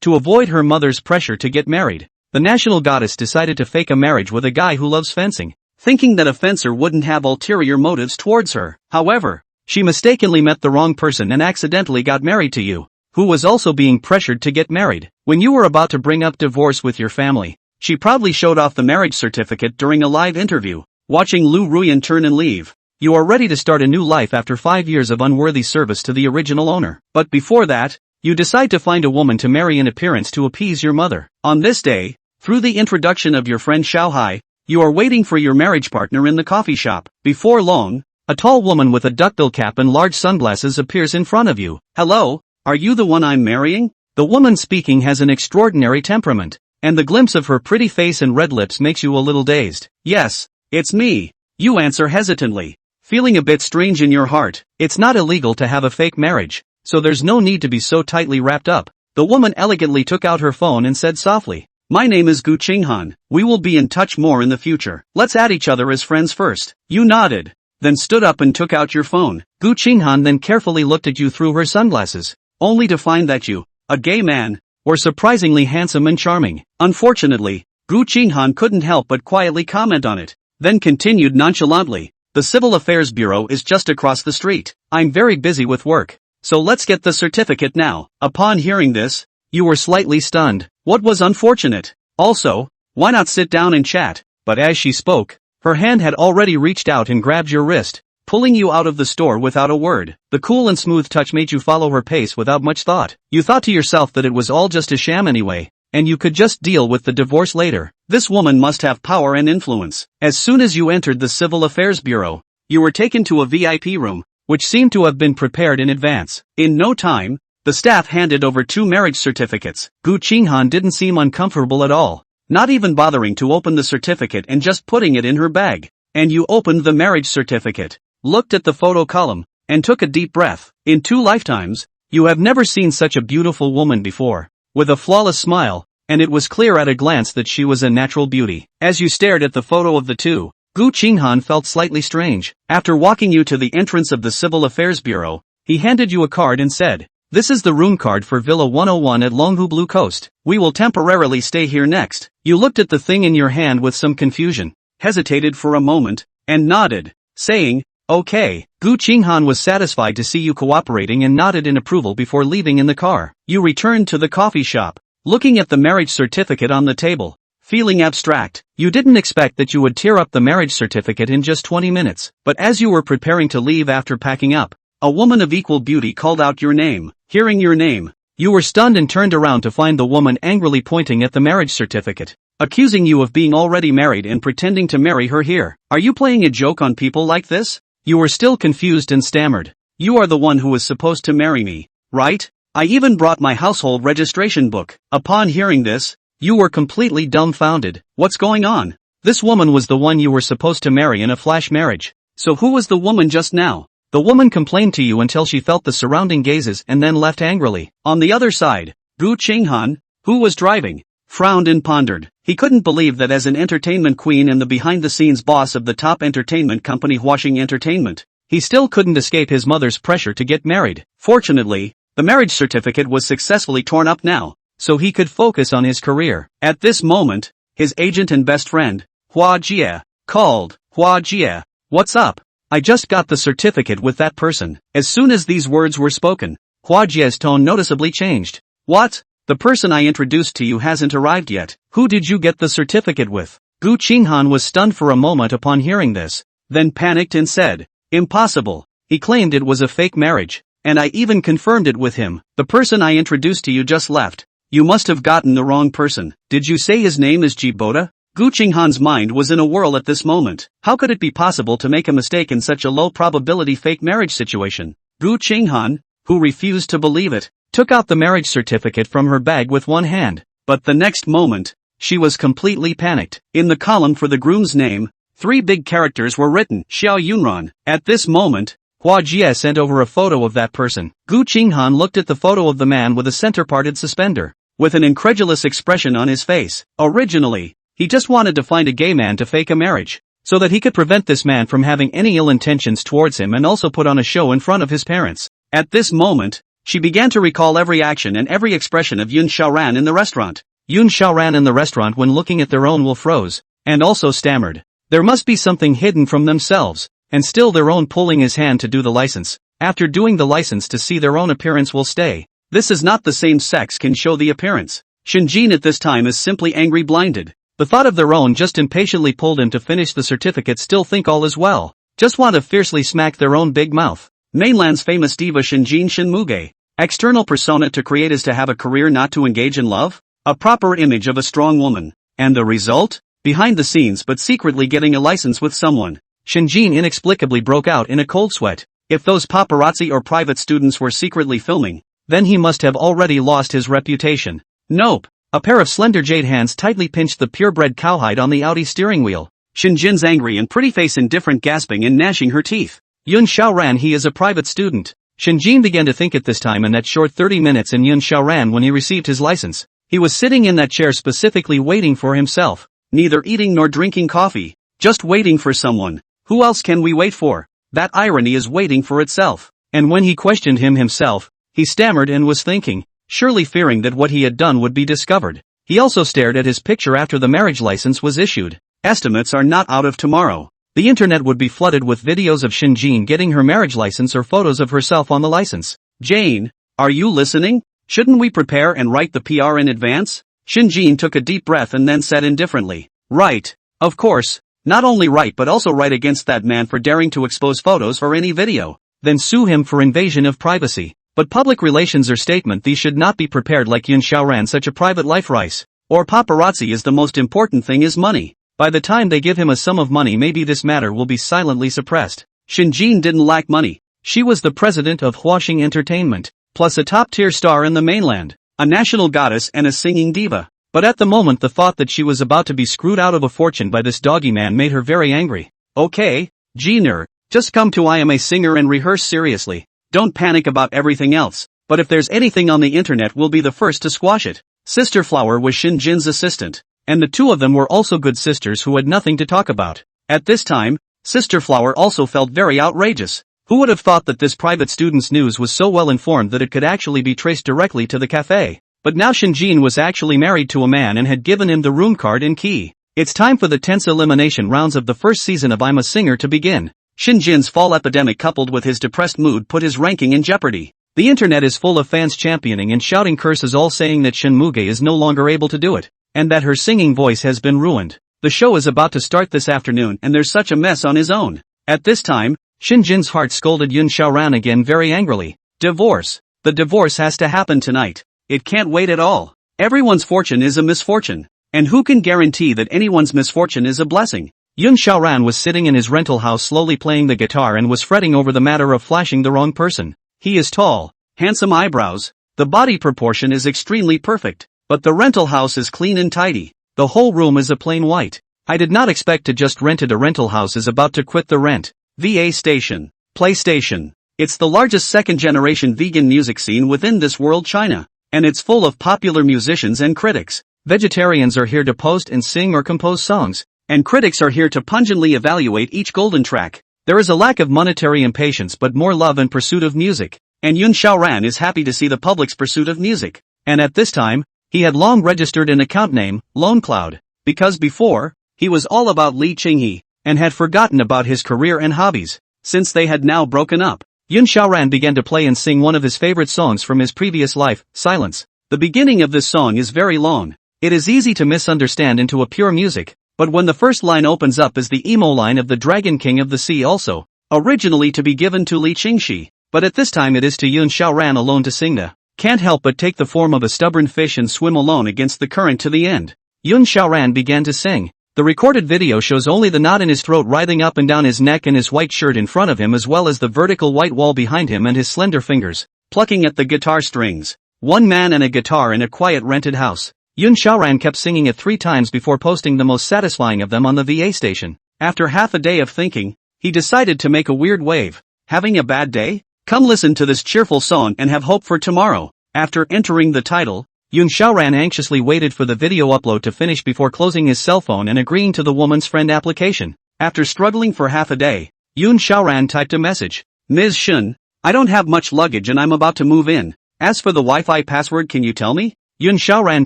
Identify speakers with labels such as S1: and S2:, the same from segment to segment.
S1: To avoid her mother's pressure to get married, the national goddess decided to fake a marriage with a guy who loves fencing, thinking that a fencer wouldn't have ulterior motives towards her. However, she mistakenly met the wrong person and accidentally got married to you, who was also being pressured to get married. When you were about to bring up divorce with your family, she proudly showed off the marriage certificate during a live interview. Watching Lu Ruyan turn and leave, you are ready to start a new life after 5 years of unworthy service to the original owner. But before that, you decide to find a woman to marry in appearance to appease your mother. On this day, through the introduction of your friend Xiaohai, you are waiting for your marriage partner in the coffee shop. Before long, a tall woman with a duckbill cap and large sunglasses appears in front of you. Hello, are you the one I'm marrying? The woman speaking has an extraordinary temperament, and the glimpse of her pretty face and red lips makes you a little dazed. Yes, it's me. You answer hesitantly, feeling a bit strange in your heart. It's not illegal to have a fake marriage, so there's no need to be so tightly wrapped up. The woman elegantly took out her phone and said softly, "My name is Gu Qinghan. We will be in touch more in the future. Let's add each other as friends first." You nodded, then stood up and took out your phone. Gu Qinghan then carefully looked at you through her sunglasses, only to find that you, a gay man, were surprisingly handsome and charming. Unfortunately, Gu Qinghan couldn't help but quietly comment on it, then continued nonchalantly, "The Civil Affairs Bureau is just across the street. I'm very busy with work, so let's get the certificate now." Upon hearing this, you were slightly stunned. What was unfortunate? Also, why not sit down and chat? But as she spoke, her hand had already reached out and grabbed your wrist, pulling you out of the store without a word. The cool and smooth touch made you follow her pace without much thought. You thought to yourself that it was all just a sham anyway, and you could just deal with the divorce later. This woman must have power and influence. As soon as you entered the Civil Affairs Bureau, you were taken to a VIP room, which seemed to have been prepared in advance. In no time, the staff handed over 2 marriage certificates. Gu Qinghan didn't seem uncomfortable at all, not even bothering to open the certificate and just putting it in her bag. And you opened the marriage certificate, looked at the photo column, and took a deep breath. In 2 lifetimes, you have never seen such a beautiful woman before, with a flawless smile, and it was clear at a glance that she was a natural beauty. As you stared at the photo of the two, Gu Qinghan felt slightly strange. After walking you to the entrance of the Civil Affairs Bureau, he handed you a card and said, "This is the room card for Villa 101 at Longhu Blue Coast. We will temporarily stay here next." You looked at the thing in your hand with some confusion, hesitated for a moment, and nodded, saying, "Okay." Gu Qinghan was satisfied to see you cooperating and nodded in approval before leaving in the car. You returned to the coffee shop, looking at the marriage certificate on the table, feeling abstract. You didn't expect that you would tear up the marriage certificate in just 20 minutes, but as you were preparing to leave after packing up, a woman of equal beauty called out your name. Hearing your name, you were stunned and turned around to find the woman angrily pointing at the marriage certificate, accusing you of being already married and pretending to marry her here. Are you playing a joke on people like this? You were still confused and stammered. You are the one who was supposed to marry me, right? I even brought my household registration book. Upon hearing this, you were completely dumbfounded. What's going on? This woman was the one you were supposed to marry in a flash marriage. So who was the woman just now? The woman complained to you until she felt the surrounding gazes and then left angrily. On the other side, Gu Qinghan, who was driving, frowned and pondered. He couldn't believe that as an entertainment queen and the behind-the-scenes boss of the top entertainment company Huaxing Entertainment, he still couldn't escape his mother's pressure to get married. Fortunately, the marriage certificate was successfully torn up now, so he could focus on his career. At this moment, his agent and best friend, Hua Jie, called. "Hua Jie, what's up? I just got the certificate with that person." As soon as these words were spoken, Hua Jie's tone noticeably changed. "What? The person I introduced to you hasn't arrived yet. Who did you get the certificate with?" Gu Qinghan was stunned for a moment upon hearing this, then panicked and said, "Impossible." He claimed it was a fake marriage, and I even confirmed it with him. "The person I introduced to you just left. You must have gotten the wrong person. Did you say his name is Jiboda?" Gu Qinghan's mind was in a whirl at this moment. How could it be possible to make a mistake in such a low-probability fake marriage situation? Gu Qinghan, who refused to believe it, took out the marriage certificate from her bag with one hand. But the next moment, she was completely panicked. In the column for the groom's name, 3 big characters were written, Xiao Yunran. At this moment, Hua Jie sent over a photo of that person. Gu Qinghan looked at the photo of the man with a center-parted suspender, with an incredulous expression on his face. Originally, he just wanted to find a gay man to fake a marriage, so that he could prevent this man from having any ill intentions towards him and also put on a show in front of his parents. At this moment, She began to recall every action and every expression of Yun Xiaoran in the restaurant. Yun Xiaoran in the restaurant when looking at their own will froze, and also stammered. There must be something hidden from themselves, and still their own pulling his hand to do the license. After doing the license to see their own appearance will stay. This is not the same sex can show the appearance. Shinjin at this time is simply angry blinded. The thought of their own just impatiently pulled him to finish the certificate. Still think all is well. Just want to fiercely smack their own big mouth. Mainland's famous diva Shinjin Shinmuge. External persona to create is to have a career, not to engage in love. A proper image of a strong woman. And the result? Behind the scenes but secretly getting a license with someone. Shinjin inexplicably broke out in a cold sweat. If those paparazzi or private students were secretly filming, then he must have already lost his reputation. Nope. A pair of slender jade hands tightly pinched the purebred cowhide on the Audi steering wheel. Shinjin's angry and pretty face indifferent, gasping and gnashing her teeth. Yun Xiaoran, he is a private student. Shinjin began to think at this time in that short 30 minutes in Yun Xiaoran when he received his license. He was sitting in that chair specifically waiting for himself. Neither eating nor drinking coffee. Just waiting for someone. Who else can we wait for? That irony is waiting for itself. And when he questioned him himself, he stammered and was thinking, surely fearing that what he had done would be discovered. He also stared at his picture after the marriage license was issued. Estimates are not out of tomorrow. The internet would be flooded with videos of Shinjin getting her marriage license or photos of herself on the license. Jane, are you listening? Shouldn't we prepare and write the PR in advance? Shinjin took a deep breath and then said indifferently, right, of course. Not only write but also write against that man for daring to expose photos or any video. Then sue him for invasion of privacy. But public relations or statement, these should not be prepared like Yun Xiaoran, such a private life rice. Or paparazzi is the most important thing is money. By the time they give him a sum of money, maybe this matter will be silently suppressed. Shinjin didn't lack money. She was the president of Huaxing Entertainment, plus a top-tier star in the mainland, a national goddess and a singing diva. But at the moment the thought that she was about to be screwed out of a fortune by this doggy man made her very angry. Okay, Jiner, just come to I am a singer and rehearse seriously. Don't panic about everything else. But if there's anything on the internet, we'll be the first to squash it. Sister Flower was Shinjin's assistant. And the two of them were also good sisters who had nothing to talk about. At this time, Sister Flower also felt very outrageous. Who would have thought that this private student's news was so well informed that it could actually be traced directly to the cafe? But now Shinjin was actually married to a man and had given him the room card and key. It's time for the tense elimination rounds of the first season of I'm a Singer to begin. Shinjin's fall epidemic coupled with his depressed mood put his ranking in jeopardy. The internet is full of fans championing and shouting curses, all saying that Shinmuge is no longer able to do it, and that her singing voice has been ruined. The show is about to start this afternoon and there's such a mess on his own. At this time, Shinjin's heart scolded Yun Xiaoran again very angrily. Divorce. The divorce has to happen tonight. It can't wait at all. Everyone's fortune is a misfortune. And who can guarantee that anyone's misfortune is a blessing? Yun Xiaoran was sitting in his rental house slowly playing the guitar and was fretting over the matter of flashing the wrong person. He is tall, handsome eyebrows. The body proportion is extremely perfect. But the rental house is clean and tidy. The whole room is a plain white. I did not expect to just rented a rental house is about to quit the rent. VA station. PlayStation. It's the largest second-generation vegan music scene within this world, China. And it's full of popular musicians and critics. Vegetarians are here to post and sing or compose songs. And critics are here to pungently evaluate each golden track. There is a lack of monetary impatience but more love and pursuit of music. And Yun Xiaoran is happy to see the public's pursuit of music. And at this time, he had long registered an account name, Lone Cloud. Because before, he was all about Li Qinghe, and had forgotten about his career and hobbies. Since they had now broken up, Yun Xiaoran began to play and sing one of his favorite songs from his previous life, Silence. The beginning of this song is very long. It is easy to misunderstand into a pure music, but when the first line opens up is the emo line of the Dragon King of the Sea, also, originally to be given to Li Qingxi, but at this time it is to Yun Xiaoran alone to sing the can't help but take the form of a stubborn fish and swim alone against the current to the end. Yun Xiaoran began to sing. The recorded video shows only the knot in his throat writhing up and down his neck and his white shirt in front of him, as well as the vertical white wall behind him and his slender fingers plucking at the guitar strings. One man and a guitar in a quiet rented house. Yun Xiaoran kept singing it 3 times before posting the most satisfying of them on the VA station. After half a day of thinking, he decided to make a weird wave. Having a bad day? Come listen to this cheerful song and have hope for tomorrow. After entering the title, Yun Xiaoran anxiously waited for the video upload to finish before closing his cell phone and agreeing to the woman's friend application. After struggling for half a day, Yun Xiaoran typed a message. Ms. Shun, I don't have much luggage and I'm about to move in. As for the Wi-Fi password, can you tell me? Yun Xiaoran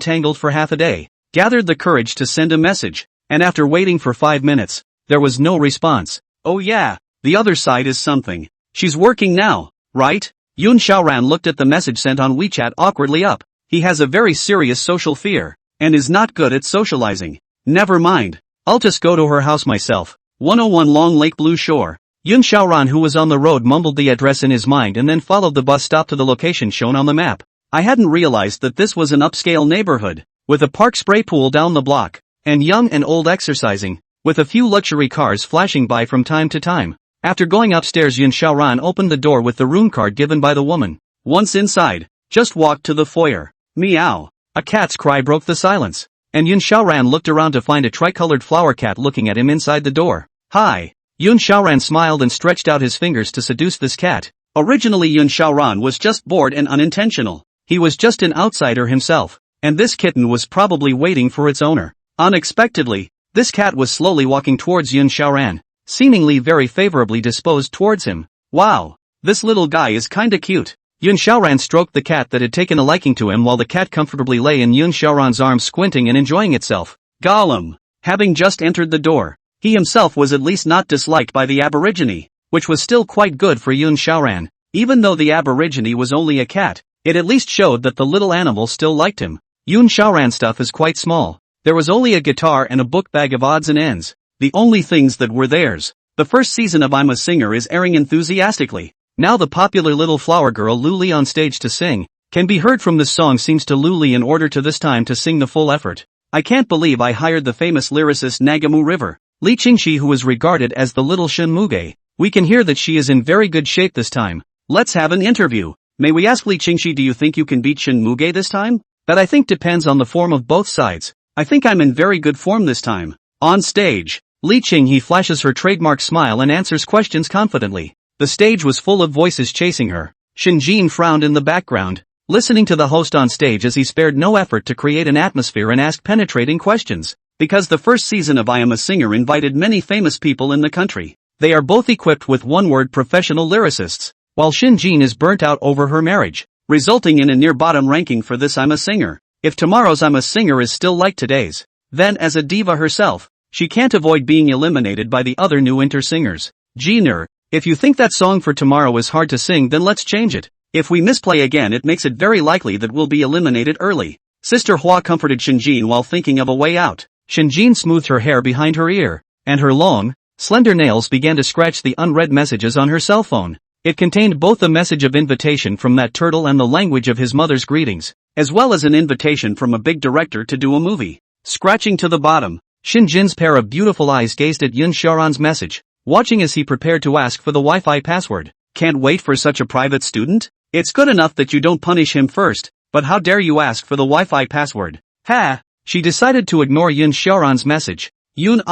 S1: tangled for half a day, gathered the courage to send a message, and after waiting for 5 minutes, there was no response. Oh yeah, the other side is something. She's working now, right? Yun Xiaoran looked at the message sent on WeChat awkwardly up. He has a very serious social fear, and is not good at socializing. Never mind. I'll just go to her house myself. 101 Long Lake Blue Shore. Yun Xiaoran, who was on the road, mumbled the address in his mind and then followed the bus stop to the location shown on the map. I hadn't realized that this was an upscale neighborhood, with a park spray pool down the block, and young and old exercising, with a few luxury cars flashing by from time to time. After going upstairs, Yun Xiaoran opened the door with the room card given by the woman. Once inside, just walked to the foyer. Meow. A cat's cry broke the silence, and Yun Xiaoran looked around to find a tricolored flower cat looking at him inside the door. Hi. Yun Xiaoran smiled and stretched out his fingers to seduce this cat. Originally Yun Xiaoran was just bored and unintentional. He was just an outsider himself, and this kitten was probably waiting for its owner. Unexpectedly, this cat was slowly walking towards Yun Xiaoran, seemingly very favorably disposed towards him. Wow, this little guy is kinda cute. Yun Xiaoran stroked the cat that had taken a liking to him while the cat comfortably lay in Yun Xiaoran's arms, squinting and enjoying itself. Gollum. Having just entered the door, he himself was at least not disliked by the Aborigine, which was still quite good for Yun Xiaoran. Even though the Aborigine was only a cat, it at least showed that the little animal still liked him. Yun Xiaoran's stuff is quite small. There was only a guitar and a book bag of odds and ends, the only things that were theirs. The first season of I'm a Singer is airing enthusiastically. Now the popular little flower girl Luli on stage to sing, can be heard from this song seems to Luli in order to this time to sing the full effort. I can't believe I hired the famous lyricist Nagamu River. Li Qingxi, who is regarded as the little Shen Muge. We can hear that she is in very good shape this time. Let's have an interview. May we ask Li Qingxi, do you think you can beat Shen Muge this time? That I think depends on the form of both sides. I think I'm in very good form this time. On stage, Li Qinghe flashes her trademark smile and answers questions confidently. The stage was full of voices chasing her. Shen Jin frowned in the background, listening to the host on stage as he spared no effort to create an atmosphere and ask penetrating questions. Because the first season of I Am a Singer invited many famous people in the country. They are both equipped with one-word professional lyricists, while Shin Jin is burnt out over her marriage, resulting in a near-bottom ranking for this I'm a Singer. If tomorrow's I'm a Singer is still like today's, then as a diva herself, she can't avoid being eliminated by the other new inter-singers. Jiner, if you think that song for tomorrow is hard to sing, then let's change it. If we misplay again, it makes it very likely that we'll be eliminated early. Sister Hua comforted Shin Jin while thinking of a way out. Shin Jin smoothed her hair behind her ear, and her long, slender nails began to scratch the unread messages on her cell phone. It contained both a message of invitation from that turtle and the language of his mother's greetings, as well as an invitation from a big director to do a movie. Scratching to the bottom, Shin Jin's pair of beautiful eyes gazed at Yun Xiaoran's message, watching as he prepared to ask for the Wi-Fi password. Can't wait for such a private student? It's good enough that you don't punish him first, but how dare you ask for the Wi-Fi password? Ha! She decided to ignore Yun Xiaoran's message. Yun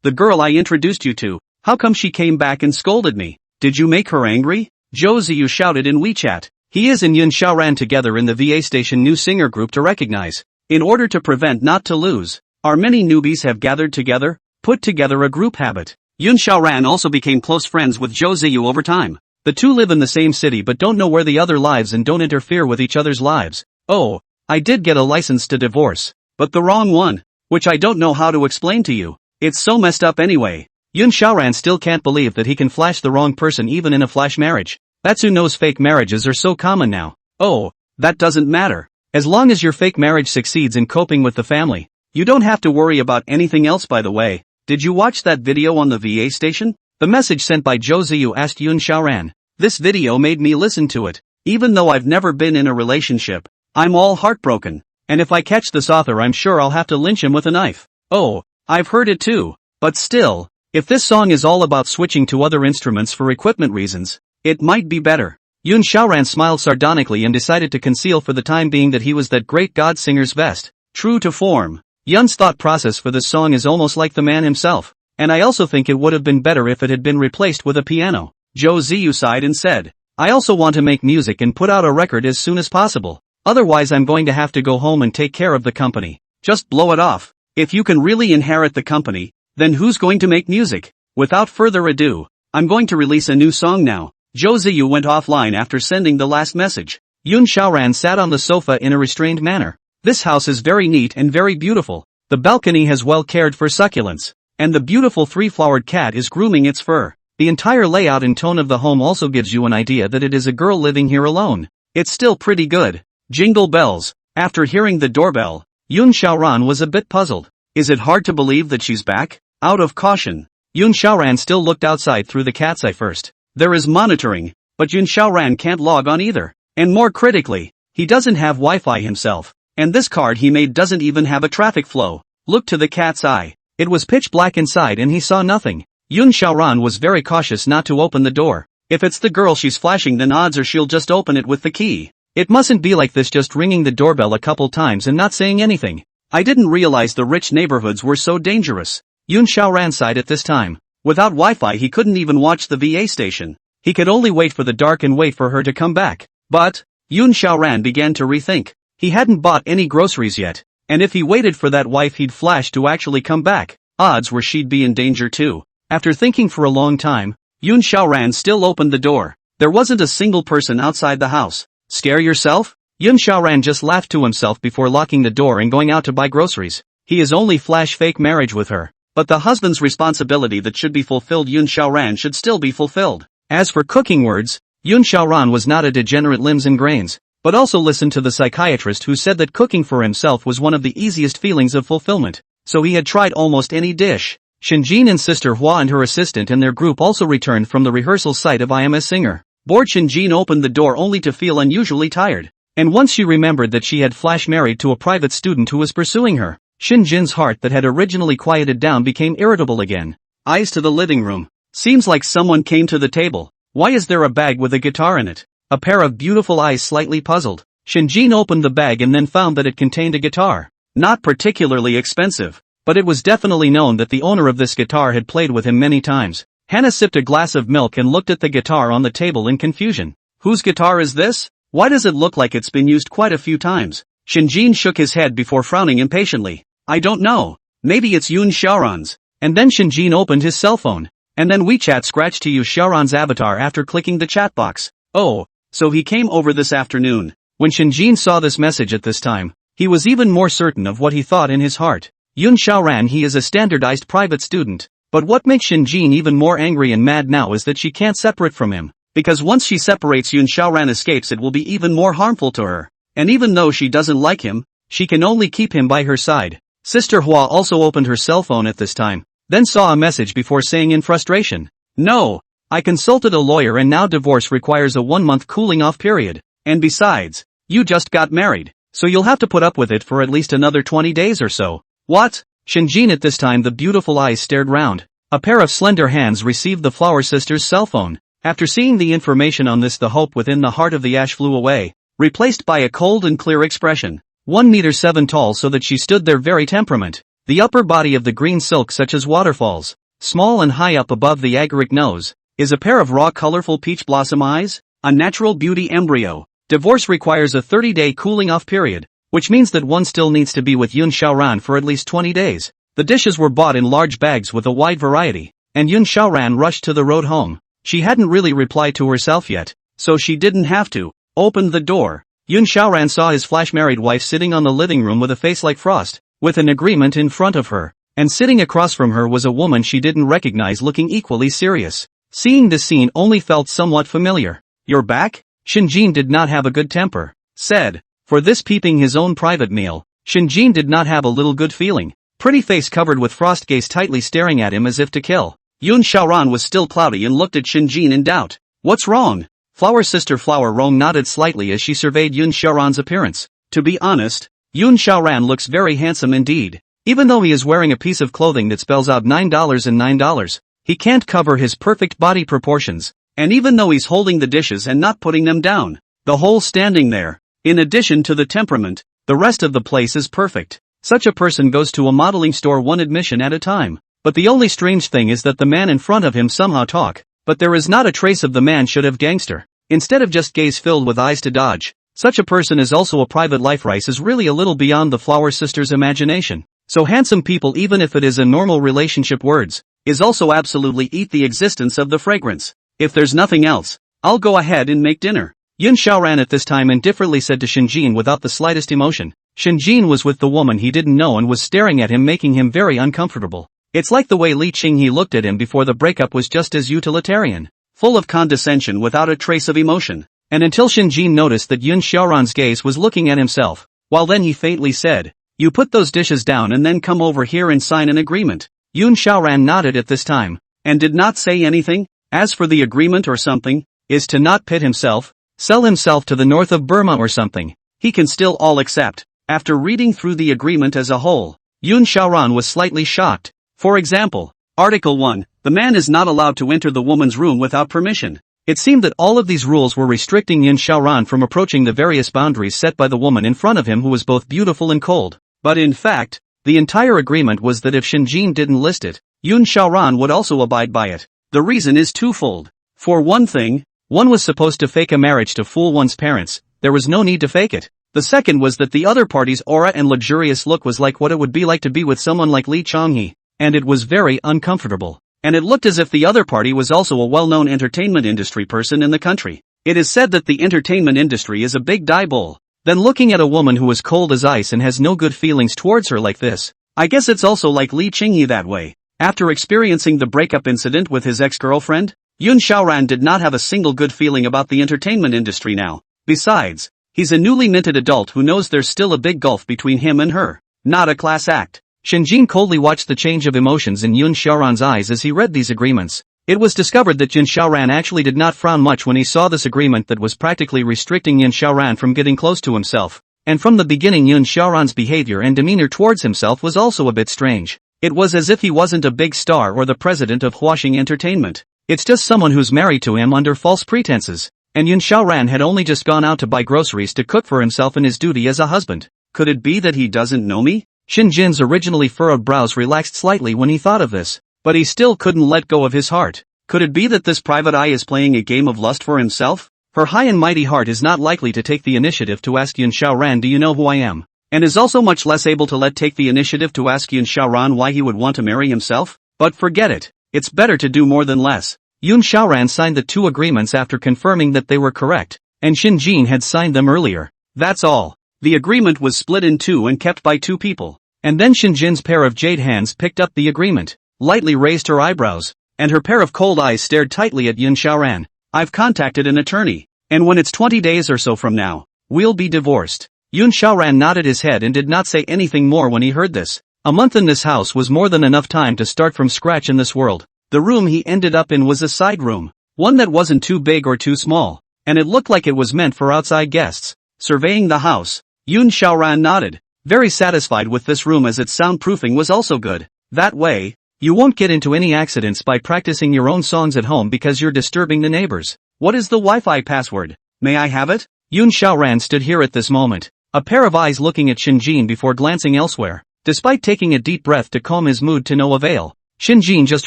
S1: the girl I introduced you to, how come she came back and scolded me? Did you make her angry? Zhou Ziyu shouted in WeChat. He is and Yun Xiaoran together in the VA station new singer group to recognize. In order to prevent not to lose, our many newbies have gathered together, put together a group habit. Yun Xiaoran also became close friends with Zhou Ziyu over time. The two live in the same city but don't know where the other lives and don't interfere with each other's lives. Oh, I did get a license to divorce. But the wrong one, which I don't know how to explain to you. It's so messed up anyway. Yun Xiaoran still can't believe that he can flash the wrong person even in a flash marriage. That's who knows fake marriages are so common now. Oh, that doesn't matter. As long as your fake marriage succeeds in coping with the family, you don't have to worry about anything else. By the way, did you watch that video on the VA station? The message sent by Zhou Ziyu asked Yun Xiaoran. This video made me listen to it. Even though I've never been in a relationship, I'm all heartbroken. And if I catch this author, I'm sure I'll have to lynch him with a knife. Oh, I've heard it too. But still, if this song is all about switching to other instruments for equipment reasons, it might be better. Yun Xiaoran smiled sardonically and decided to conceal for the time being that he was that great god singer's best. True to form, Yun's thought process for this song is almost like the man himself. And I also think it would have been better if it had been replaced with a piano. Zhou Ziyu sighed and said, I also want to make music and put out a record as soon as possible. Otherwise I'm going to have to go home and take care of the company. Just blow it off. If you can really inherit the company, then who's going to make music? Without further ado, I'm going to release a new song now. Zhou Ziyu went offline after sending the last message. Yun Xiaoran sat on the sofa in a restrained manner. This house is very neat and very beautiful. The balcony has well cared for succulents. And the beautiful three-flowered cat is grooming its fur. The entire layout and tone of the home also gives you an idea that it is a girl living here alone. It's still pretty good. Jingle bells. After hearing the doorbell, Yun Xiaoran was a bit puzzled. Is it hard to believe that she's back? Out of caution, Yun Xiaoran still looked outside through the cat's eye first. There is monitoring, but Yun Xiaoran can't log on either. And more critically, he doesn't have Wi-Fi himself. And this card he made doesn't even have a traffic flow. Look to the cat's eye. It was pitch black inside and he saw nothing. Yun Xiaoran was very cautious not to open the door. If it's the girl she's flashing, then odds are she'll just open it with the key. It mustn't be like this, just ringing the doorbell a couple times and not saying anything. I didn't realize the rich neighborhoods were so dangerous. Yun Xiaoran sighed at this time. Without Wi-Fi he couldn't even watch the VA station. He could only wait for the dark and wait for her to come back. But, Yun Xiaoran began to rethink. He hadn't bought any groceries yet, and if he waited for that wife he'd flash to actually come back, odds were she'd be in danger too. After thinking for a long time, Yun Xiaoran still opened the door. There wasn't a single person outside the house. Scare yourself? Yun Xiaoran just laughed to himself before locking the door and going out to buy groceries. He is only flash fake marriage with her. But the husband's responsibility that should be fulfilled, Yun Xiaoran should still be fulfilled. As for cooking words, Yun Xiaoran was not a degenerate limbs and grains, but also listened to the psychiatrist who said that cooking for himself was one of the easiest feelings of fulfillment. So he had tried almost any dish. Shinjin and Sister Hua and her assistant and their group also returned from the rehearsal site of I Am a Singer. Bored Shinjin opened the door only to feel unusually tired. And once she remembered that she had flash married to a private student who was pursuing her, Shinjin's heart that had originally quieted down became irritable again. Eyes to the living room. Seems like someone came to the table. Why is there a bag with a guitar in it? A pair of beautiful eyes slightly puzzled. Shinjin opened the bag and then found that it contained a guitar. Not particularly expensive, but it was definitely known that the owner of this guitar had played with him many times. Hannah sipped a glass of milk and looked at the guitar on the table in confusion. Whose guitar is this? Why does it look like it's been used quite a few times? Shinjin shook his head before frowning impatiently. I don't know. Maybe it's Yun Xiaoran's. And then Shinjin opened his cell phone. And then WeChat scratched to use Xiaoran's avatar after clicking the chat box. Oh, so he came over this afternoon. When Shinjin saw this message at this time, he was even more certain of what he thought in his heart. Yun Xiaoran, he is a standardized private student. But what makes Shinjin even more angry and mad now is that she can't separate from him. Because once she separates, Yun Xiaoran escapes, it will be even more harmful to her. And even though she doesn't like him, she can only keep him by her side. Sister Hua also opened her cell phone at this time, then saw a message before saying in frustration, "No, I consulted a lawyer and now divorce requires a 1-month cooling off period. And besides, you just got married, so you'll have to put up with it for at least another 20 days or so." What? Shinjin at this time, the beautiful eyes stared round. A pair of slender hands received the Flower Sister's cell phone. After seeing the information on this, the hope within the heart of the ash flew away, replaced by a cold and clear expression. 1 meter tall, so that she stood there very temperament. The upper body of the green silk such as waterfalls, small and high up above the agaric nose, is a pair of raw colorful peach blossom eyes, a natural beauty embryo. Divorce requires a 30-day cooling off period, which means that one still needs to be with Yun Xiaoran for at least 20 days. The dishes were bought in large bags with a wide variety, and Yun Xiaoran rushed to the road home. She hadn't really replied to herself yet, so she didn't have to. Opened the door. Yun Xiaoran saw his flash-married wife sitting on the living room with a face like frost, with an agreement in front of her, and sitting across from her was a woman she didn't recognize looking equally serious. Seeing this scene only felt somewhat familiar. "You're back?" Shinjin did not have a good temper, said. For this peeping his own private meal, Shinjin did not have a little good feeling. Pretty face covered with frost, gaze tightly staring at him as if to kill. Yun Xiaoran was still cloudy and looked at Shinjin in doubt. "What's wrong?" Flower Sister Flower Rong nodded slightly as she surveyed Yun Xiaoran's appearance. To be honest, Yun Xiaoran looks very handsome indeed. Even though he is wearing a piece of clothing that spells out $9 he can't cover his perfect body proportions. And even though he's holding the dishes and not putting them down, the whole standing there, in addition to the temperament, the rest of the place is perfect. Such a person goes to a modeling store one admission at a time. But the only strange thing is that the man in front of him somehow talk, but there is not a trace of the man should have gangster. Instead of just gaze filled with eyes to dodge. Such a person is also a private life. Rice is really a little beyond the Flower Sister's imagination. So handsome people, even if it is a normal relationship, words, is also absolutely eat the existence of the fragrance. If there's nothing else, I'll go ahead and make dinner. Yun Xiaoran at this time indifferently said to Shinjin without the slightest emotion. Shinjin was with the woman he didn't know and was staring at him, making him very uncomfortable. It's like the way Li Qinghe looked at him before the breakup was just as utilitarian, full of condescension without a trace of emotion. And until Shinjin noticed that Yun Xiaoran's gaze was looking at himself, while then he faintly said, "You put those dishes down and then come over here and sign an agreement." Yun Xiaoran nodded at this time, and did not say anything. As for the agreement or something, is to not pit himself, sell himself to the north of Burma or something, he can still all accept. After reading through the agreement as a whole, Yun Xiaoran was slightly shocked. For example, Article 1, the man is not allowed to enter the woman's room without permission. It seemed that all of these rules were restricting Yun Xiaoran from approaching the various boundaries set by the woman in front of him, who was both beautiful and cold. But in fact, the entire agreement was that if Shinjin didn't list it, Yun Xiaoran would also abide by it. The reason is twofold. For one thing, one was supposed to fake a marriage to fool one's parents. There was no need to fake it. The second was that the other party's aura and luxurious look was like what it would be like to be with someone like Li Qinghe, and it was very uncomfortable. And it looked as if the other party was also a well-known entertainment industry person in the country. It is said that the entertainment industry is a big die bowl. Then looking at a woman who is cold as ice and has no good feelings towards her like this, I guess it's also like Li Qinghe that way. After experiencing the breakup incident with his ex-girlfriend, Yun Xiaoran did not have a single good feeling about the entertainment industry now. Besides, he's a newly minted adult who knows there's still a big gulf between him and her. Not a class act. Shinjin coldly watched the change of emotions in Yun Xiaoran's eyes as he read these agreements. It was discovered that Yun Xiaoran actually did not frown much when he saw this agreement that was practically restricting Yun Xiaoran from getting close to himself. And from the beginning, Yun Xiaoran's behavior and demeanor towards himself was also a bit strange. It was as if he wasn't a big star or the president of Huaxing Entertainment. It's just someone who's married to him under false pretenses. And Yun Xiaoran had only just gone out to buy groceries to cook for himself in his duty as a husband. Could it be that he doesn't know me? Shinjin's originally furrowed brows relaxed slightly when he thought of this, but he still couldn't let go of his heart. Could it be that this private eye is playing a game of lust for himself? Her high and mighty heart is not likely to take the initiative to ask Yun Xiaoran, "Do you know who I am?" And is also much less able to take the initiative to ask Yun Xiaoran why he would want to marry himself. But forget it. It's better to do more than less. Yun Xiaoran signed the two agreements after confirming that they were correct, and Shinjin had signed them earlier. That's all. The agreement was split in two and kept by two people. And then Shinjin's pair of jade hands picked up the agreement, lightly raised her eyebrows, and her pair of cold eyes stared tightly at Yun Xiaoran. "I've contacted an attorney, and when it's 20 days or so from now, we'll be divorced." Yun Xiaoran nodded his head and did not say anything more when he heard this. A month in this house was more than enough time to start from scratch in this world. The room he ended up in was a side room, one that wasn't too big or too small, and it looked like it was meant for outside guests. Surveying the house, Yun Xiaoran nodded, very satisfied with this room as its soundproofing was also good. That way, you won't get into any accidents by practicing your own songs at home because you're disturbing the neighbors. What is the Wi-Fi password? May I have it? Yun Xiaoran stood here at this moment, a pair of eyes looking at Shinjin before glancing elsewhere. Despite taking a deep breath to calm his mood to no avail, Shinjin just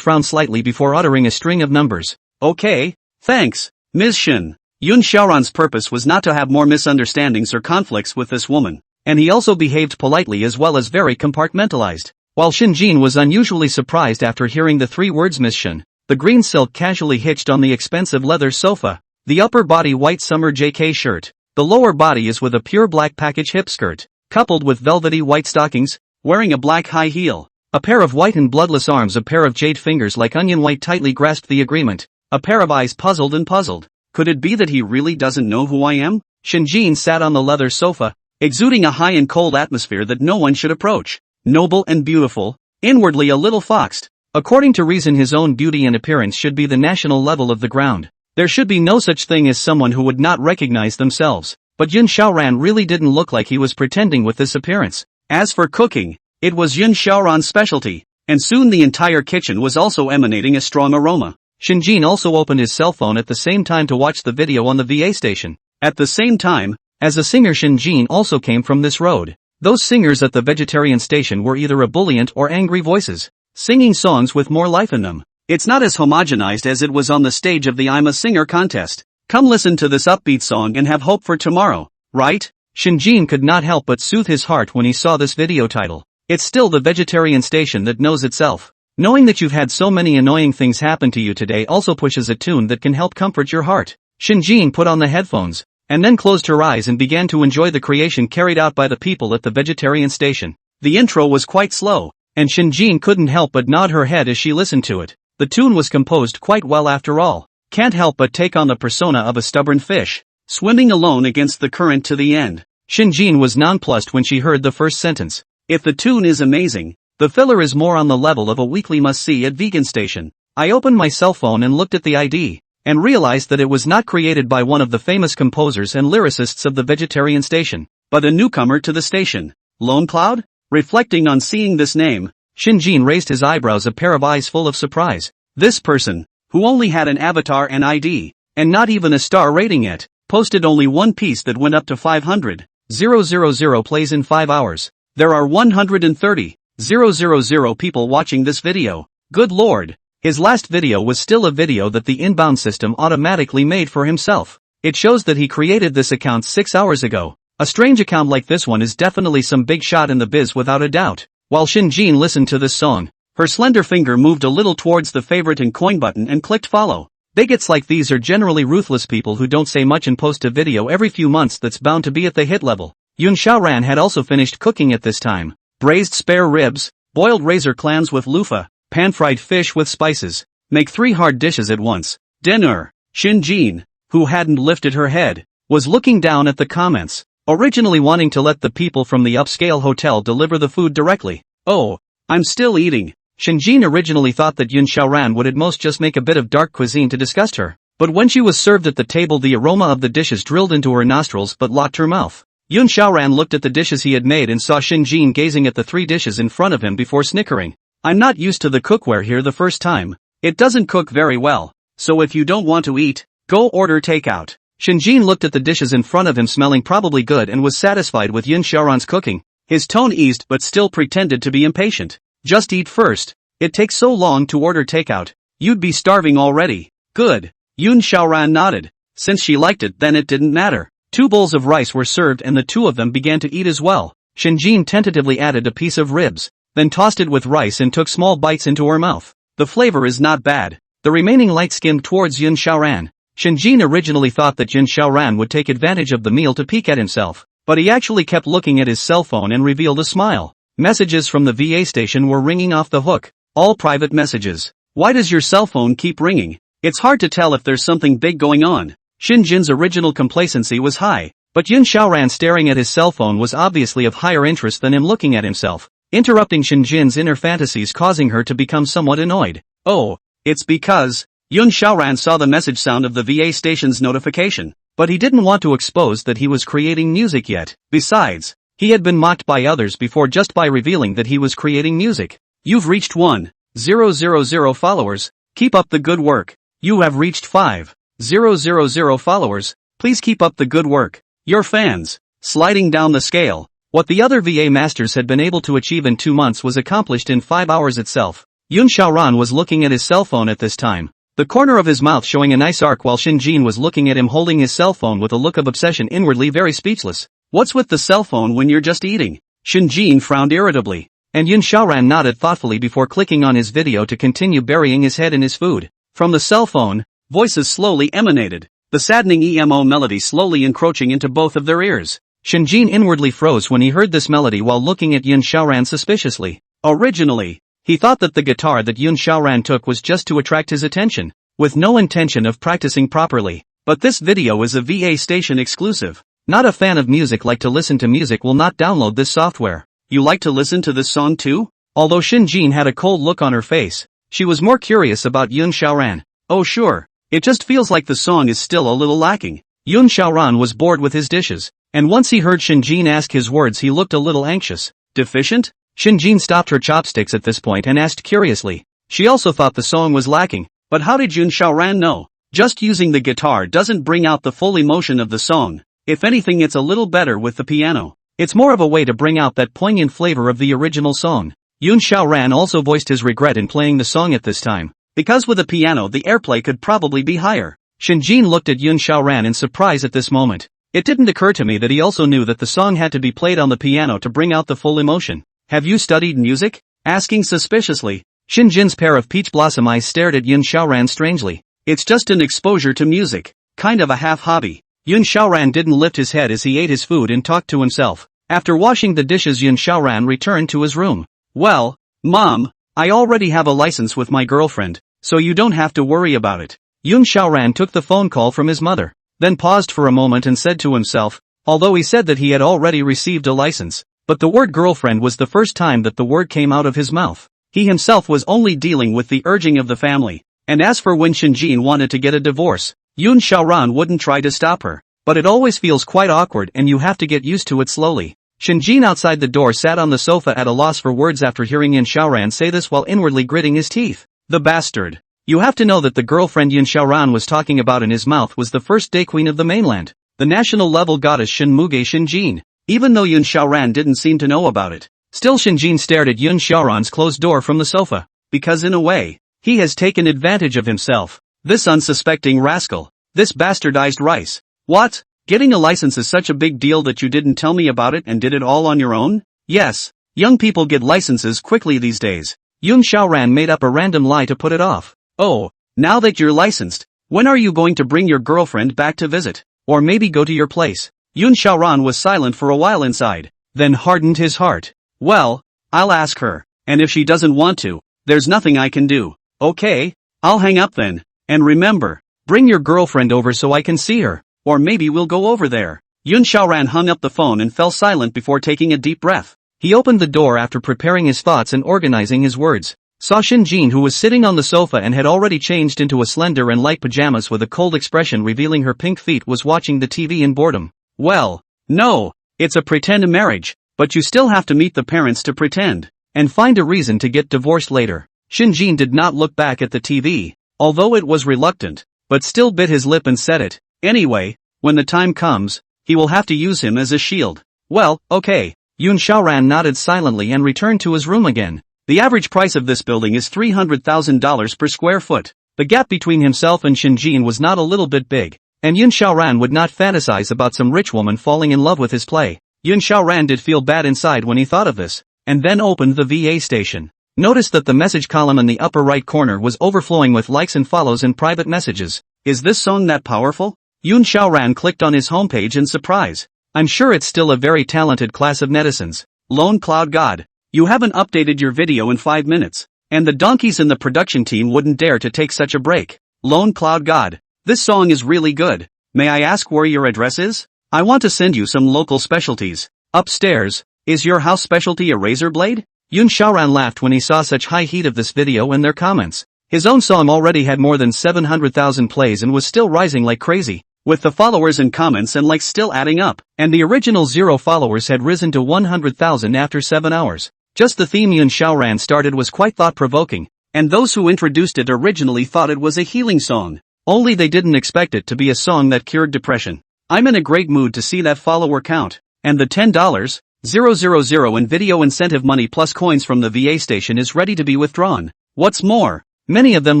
S1: frowned slightly before uttering a string of numbers. "Okay, thanks, Ms. Shin." Yun Xiaoran's purpose was not to have more misunderstandings or conflicts with this woman, and he also behaved politely as well as very compartmentalized. While Shinjin was unusually surprised after hearing the three words Ms. Shin, the green silk casually hitched on the expensive leather sofa, the upper body white summer JK shirt, the lower body is with a pure black package hip skirt, coupled with velvety white stockings, wearing a black high heel. A pair of white and bloodless arms, a pair of jade fingers like onion white tightly grasped the agreement, a pair of eyes puzzled and puzzled. Could it be that he really doesn't know who I am? Shinjin sat on the leather sofa, exuding a high and cold atmosphere that no one should approach. Noble and beautiful, inwardly a little foxed. According to reason, his own beauty and appearance should be the national level of the ground. There should be no such thing as someone who would not recognize themselves. But Yun Xiaoran really didn't look like he was pretending with this appearance. As for cooking, it was Yun Xiaoran's specialty, and soon the entire kitchen was also emanating a strong aroma. Shinjin also opened his cell phone at the same time to watch the video on the VA station. At the same time, as a singer, Shinjin also came from this road. Those singers at the vegetarian station were either ebullient or angry voices, singing songs with more life in them. It's not as homogenized as it was on the stage of the I'm a Singer contest. Come listen to this upbeat song and have hope for tomorrow, right? Shinjin could not help but soothe his heart when he saw this video title. It's still the vegetarian station that knows itself. Knowing that you've had so many annoying things happen to you today also pushes a tune that can help comfort your heart. Shinjin put on the headphones, and then closed her eyes and began to enjoy the creation carried out by the people at the vegetarian station. The intro was quite slow, and Shinjin couldn't help but nod her head as she listened to it. The tune was composed quite well after all. Can't help but take on the persona of a stubborn fish, swimming alone against the current to the end. Shinjin was nonplussed when she heard the first sentence. If the tune is amazing, the filler is more on the level of a weekly must-see at vegan station. I opened my cell phone and looked at the ID, and realized that it was not created by one of the famous composers and lyricists of the vegetarian station, but a newcomer to the station. Lone Cloud? Reflecting on seeing this name, Shinjin raised his eyebrows, a pair of eyes full of surprise. This person, who only had an avatar and ID, and not even a star rating yet, posted only one piece that went up to 500,000 plays in 5 hours. There are 130,000 people watching this video. Good lord. His last video was still a video that the inbound system automatically made for himself. It shows that he created this account 6 hours ago. A strange account like this one is definitely some big shot in the biz without a doubt. While Shinjin listened to this song, her slender finger moved a little towards the favorite and coin button and clicked follow. Bigots like these are generally ruthless people who don't say much and post a video every few months that's bound to be at the hit level. Yun Xiaoran had also finished cooking at this time. Braised spare ribs, boiled razor clams with loofah, pan-fried fish with spices. Make 3 hard dishes at once. Dinner. Shinjin, who hadn't lifted her head, was looking down at the comments, originally wanting to let the people from the upscale hotel deliver the food directly. Oh, I'm still eating. Shinjin originally thought that Yun Xiaoran would at most just make a bit of dark cuisine to disgust her, but when she was served at the table the aroma of the dishes drilled into her nostrils but locked her mouth. Yun Xiaoran looked at the dishes he had made and saw Shinjin gazing at the 3 dishes in front of him before snickering. I'm not used to the cookware here the first time. It doesn't cook very well, so if you don't want to eat, go order takeout. Shinjin looked at the dishes in front of him smelling probably good and was satisfied with Yun Xiaoran's cooking. His tone eased but still pretended to be impatient. Just eat first. It takes so long to order takeout. You'd be starving already. Good. Yun Xiaoran nodded. Since she liked it then it didn't matter. 2 bowls of rice were served and the 2 of them began to eat as well. Shinjin tentatively added a piece of ribs, then tossed it with rice and took small bites into her mouth. The flavor is not bad. The remaining light skimmed towards Yun Xiaoran. Shinjin originally thought that Yun Xiaoran would take advantage of the meal to peek at himself, but he actually kept looking at his cell phone and revealed a smile. Messages from the VA station were ringing off the hook. All private messages. Why does your cell phone keep ringing? It's hard to tell if there's something big going on. Shinjin's original complacency was high, but Yun Xiaoran staring at his cell phone was obviously of higher interest than him looking at himself, interrupting Shinjin's inner fantasies, causing her to become somewhat annoyed. Oh, it's because Yun Xiaoran saw the message sound of the VA station's notification, but he didn't want to expose that he was creating music yet. Besides, he had been mocked by others before just by revealing that he was creating music. You've reached 1,000 followers. Keep up the good work. You have reached 5,000 followers. Please keep up the good work. Your fans. Sliding down the scale. What the other VA masters had been able to achieve in 2 months was accomplished in 5 hours itself. Yun Xiaoran was looking at his cell phone at this time, the corner of his mouth showing a nice arc while Shinjin was looking at him holding his cell phone with a look of obsession, inwardly very speechless. What's with the cell phone when you're just eating? Shinjin frowned irritably, and Yun Xiaoran nodded thoughtfully before clicking on his video to continue burying his head in his food. From the cell phone, voices slowly emanated, the saddening emo melody slowly encroaching into both of their ears. Shinjin inwardly froze when he heard this melody while looking at Yun Xiaoran suspiciously. Originally, he thought that the guitar that Yun Xiaoran took was just to attract his attention, with no intention of practicing properly. But this video is a VA station exclusive. Not a fan of music like to listen to music will not download this software. You like to listen to this song too? Although Shinjin had a cold look on her face, she was more curious about Yun Xiaoran. Oh sure, it just feels like the song is still a little lacking. Yun Xiaoran was bored with his dishes, and once he heard Shinjin ask his words he looked a little anxious. Deficient? Shinjin stopped her chopsticks at this point and asked curiously. She also thought the song was lacking, but how did Yun Xiaoran know? Just using the guitar doesn't bring out the full emotion of the song. If anything, it's a little better with the piano. It's more of a way to bring out that poignant flavor of the original song. Yun Xiaoran also voiced his regret in playing the song at this time, because with a piano the airplay could probably be higher. Shinjin looked at Yun Xiaoran in surprise at this moment. It didn't occur to me that he also knew that the song had to be played on the piano to bring out the full emotion. Have you studied music? Asking suspiciously, Shinjin's pair of peach blossom eyes stared at Yun Xiaoran strangely. It's just an exposure to music. kind of a half-hobby. Yun Xiaoran didn't lift his head as he ate his food and talked to himself. After washing the dishes, Yun Xiaoran returned to his room. Well, Mom, I already have a license with my girlfriend, so you don't have to worry about it. Yun Xiaoran took the phone call from his mother, then paused for a moment and said to himself, although he said that he had already received a license, but the word girlfriend was the first time that the word came out of his mouth. He himself was only dealing with the urging of the family, and as for when Shinjin wanted to get a divorce, Yun Xiaoran wouldn't try to stop her, but it always feels quite awkward and you have to get used to it slowly. Shinjin outside the door sat on the sofa at a loss for words after hearing Yun Xiaoran say this while inwardly gritting his teeth. The bastard. You have to know that the girlfriend Yun Xiaoran was talking about in his mouth was the first day queen of the mainland, the national-level goddess Shinmuge Shinjin, even though Yun Xiaoran didn't seem to know about it. Still Shinjin stared at Yun Xiaoran's closed door from the sofa, because in a way, he has taken advantage of himself. This unsuspecting rascal. This bastardized rice. What? Getting a license is such a big deal that you didn't tell me about it and did it all on your own? Yes. Young people get licenses quickly these days. Yun Xiaoran made up a random lie to put it off. Oh, now that you're licensed, when are you going to bring your girlfriend back to visit? Or maybe go to your place? Yun Xiaoran was silent for a while inside, then hardened his heart. Well, I'll ask her, and if she doesn't want to, there's nothing I can do. Okay, I'll hang up then. And remember, bring your girlfriend over so I can see her, or maybe we'll go over there. Yun Xiaoran hung up the phone and fell silent before taking a deep breath. He opened the door after preparing his thoughts and organizing his words. Saw Shinjin, who was sitting on the sofa and had already changed into a slender and light pajamas with a cold expression revealing her pink feet, was watching the TV in boredom. Well, no, it's a pretend marriage, but you still have to meet the parents to pretend, and find a reason to get divorced later. Shinjin did not look back at the TV, although it was reluctant, but still bit his lip and said it. Anyway, when the time comes, he will have to use him as a shield. Well, okay. Yun Xiaoran nodded silently and returned to his room again. The average price of this building is $300,000 per square foot. The gap between himself and Shinjin was not a little bit big, and Yun Xiaoran would not fantasize about some rich woman falling in love with his play. Yun Xiaoran did feel bad inside when he thought of this, and then opened the VA station. Noticed that the message column in the upper right corner was overflowing with likes and follows and private messages. Is this song that powerful? Yun Xiaoran clicked on his homepage in surprise. I'm sure it's still a very talented class of netizens. Lone Cloud God. You haven't updated your video in 5 minutes, and the donkeys in the production team wouldn't dare to take such a break. Lone Cloud God. This song is really good. May I ask where your address is? I want to send you some local specialties. Upstairs. Is your house specialty a razor blade? Yun Xiaoran laughed when he saw such high heat of this video and their comments. His own song already had more than 700,000 plays and was still rising like crazy, with the followers and comments and likes still adding up, and the original 0 followers had risen to 100,000 after 7 hours. Just the theme Yun Xiaoran started was quite thought-provoking, and those who introduced it originally thought it was a healing song. Only they didn't expect it to be a song that cured depression. I'm in a great mood to see that follower count, and the $10,000 in video incentive money plus coins from the VA station is ready to be withdrawn. What's more, many of them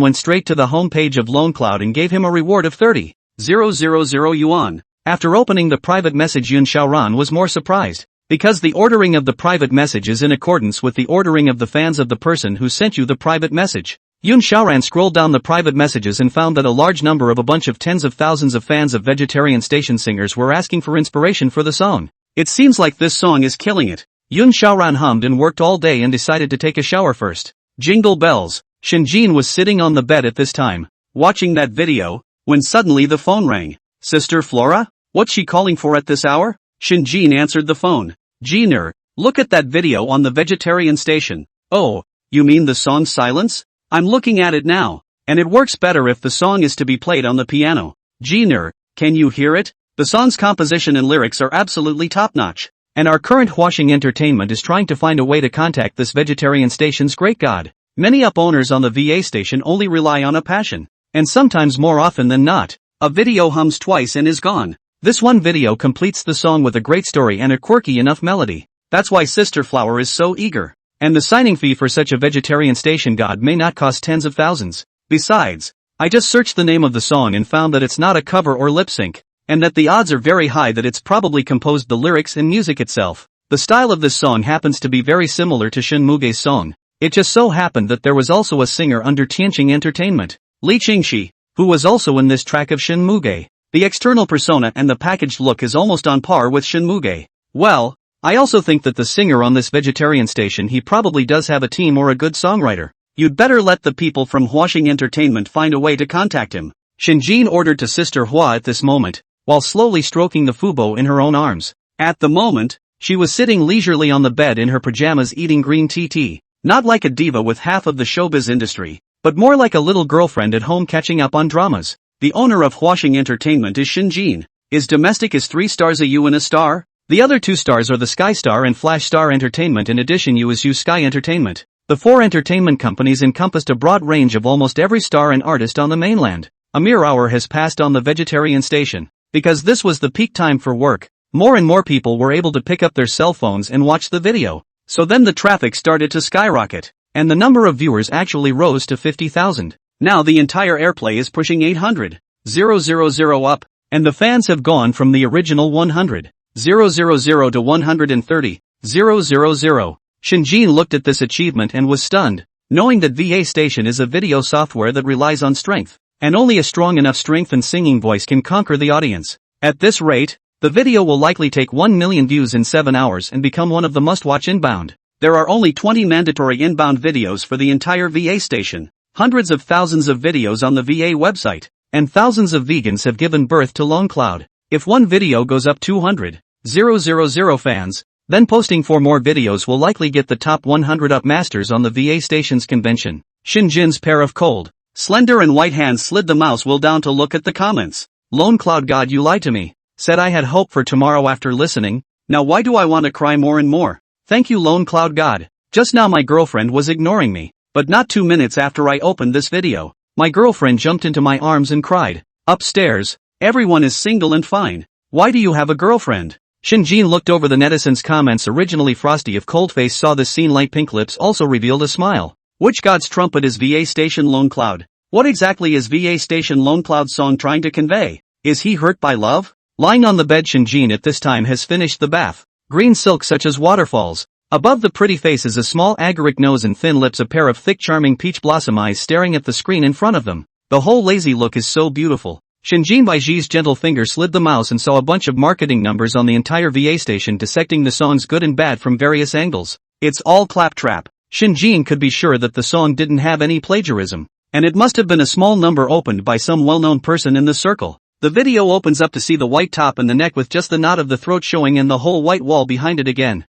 S1: went straight to the homepage of Lone Cloud and gave him a reward of 30,000 yuan. After opening the private message, Yun Xiaoran was more surprised, because the ordering of the private message is in accordance with the ordering of the fans of the person who sent you the private message. Yun Xiaoran scrolled down the private messages and found that a large number of a bunch of tens of thousands of fans of vegetarian station singers were asking for inspiration for the song. It seems like this song is killing it. Yun Xiaoran hummed and worked all day and decided to take a shower first. Jingle bells. Shinjin was sitting on the bed at this time, watching that video, when suddenly the phone rang. Sister Flora? What's she calling for at this hour? Shinjin answered the phone. Jiner, look at that video on the vegetarian station. Oh, you mean the song Silence? I'm looking at it now, and it works better if the song is to be played on the piano. Jiner, can you hear it? The song's composition and lyrics are absolutely top-notch, and our current Huaxing Entertainment is trying to find a way to contact this vegetarian station's great god. Many up owners on the VA station only rely on a passion, and sometimes more often than not, a video hums twice and is gone. This one video completes the song with a great story and a quirky enough melody. That's why Sister Flower is so eager. And the signing fee for such a vegetarian station god may not cost tens of thousands. Besides, I just searched the name of the song and found that it's not a cover or lip sync, and that the odds are very high that it's probably composed the lyrics and music itself. The style of this song happens to be very similar to Shin Muge's song. It just so happened that there was also a singer under Tianqing Entertainment, Li Qingxi, who was also in this track of Shin Muge. The external persona and the packaged look is almost on par with Shinmuge. Well, I also think that the singer on this vegetarian station, he probably does have a team or a good songwriter. You'd better let the people from Hwashing Entertainment find a way to contact him. Shinjin ordered to Sister Hwa at this moment, while slowly stroking the fubo in her own arms. At the moment, she was sitting leisurely on the bed in her pajamas eating green tea. Not like a diva with half of the showbiz industry, but more like a little girlfriend at home catching up on dramas. The owner of Hwashing Entertainment is Shinjin. Is domestic is 3 stars a U and a star? The other 2 stars are the Sky Star and Flash Star Entertainment. In addition, U is U Sky Entertainment. The 4 entertainment companies encompassed a broad range of almost every star and artist on the mainland. A mere hour has passed on the vegetarian station. Because this was the peak time for work, more and more people were able to pick up their cell phones and watch the video. So then the traffic started to skyrocket, and the number of viewers actually rose to 50,000. Now the entire airplay is pushing 800,000 up, and the fans have gone from the original 100,000 to 130,000. Shinjin looked at this achievement and was stunned, knowing that VA Station is a video software that relies on strength, and only a strong enough strengthened singing voice can conquer the audience. At this rate, the video will likely take 1 million views in 7 hours and become one of the must-watch inbound. There are only 20 mandatory inbound videos for the entire VA Station, hundreds of thousands of videos on the VA website, and thousands of vegans have given birth to LongCloud. If one video goes up 200,000 fans, then posting 4 more videos will likely get the top 100 up masters on the VA Station's convention. Shinjin's pair of cold, slender and white hands slid the mouse wheel down to look at the comments. LongCloud God, you lied to me. Said I had hope for tomorrow after listening. Now why do I want to cry more and more? Thank you LongCloud God. Just now my girlfriend was ignoring me, but not 2 minutes after I opened this video, my girlfriend jumped into my arms and cried. Upstairs, everyone is single and fine. Why do you have a girlfriend? Shinjin looked over the netizens' comments. Originally Frosty of Coldface saw this scene. Light pink lips also revealed a smile. Which god's trumpet is VA Station LongCloud? What exactly is VA Station LongCloud's song trying to convey? Is he hurt by love? Lying on the bed, Shinjin at this time has finished the bath. Green silk such as waterfalls. Above the pretty face is a small agaric nose and thin lips, a pair of thick charming peach blossom eyes staring at the screen in front of them. The whole lazy look is so beautiful. Shinjin by Ji's gentle finger slid the mouse and saw a bunch of marketing numbers on the entire VA Station dissecting the song's good and bad from various angles. It's all claptrap. Shinjin could be sure that the song didn't have any plagiarism, and it must have been a small number opened by some well-known person in the circle. The video opens up to see the white top and the neck with just the knot of the throat showing and the whole white wall behind it again.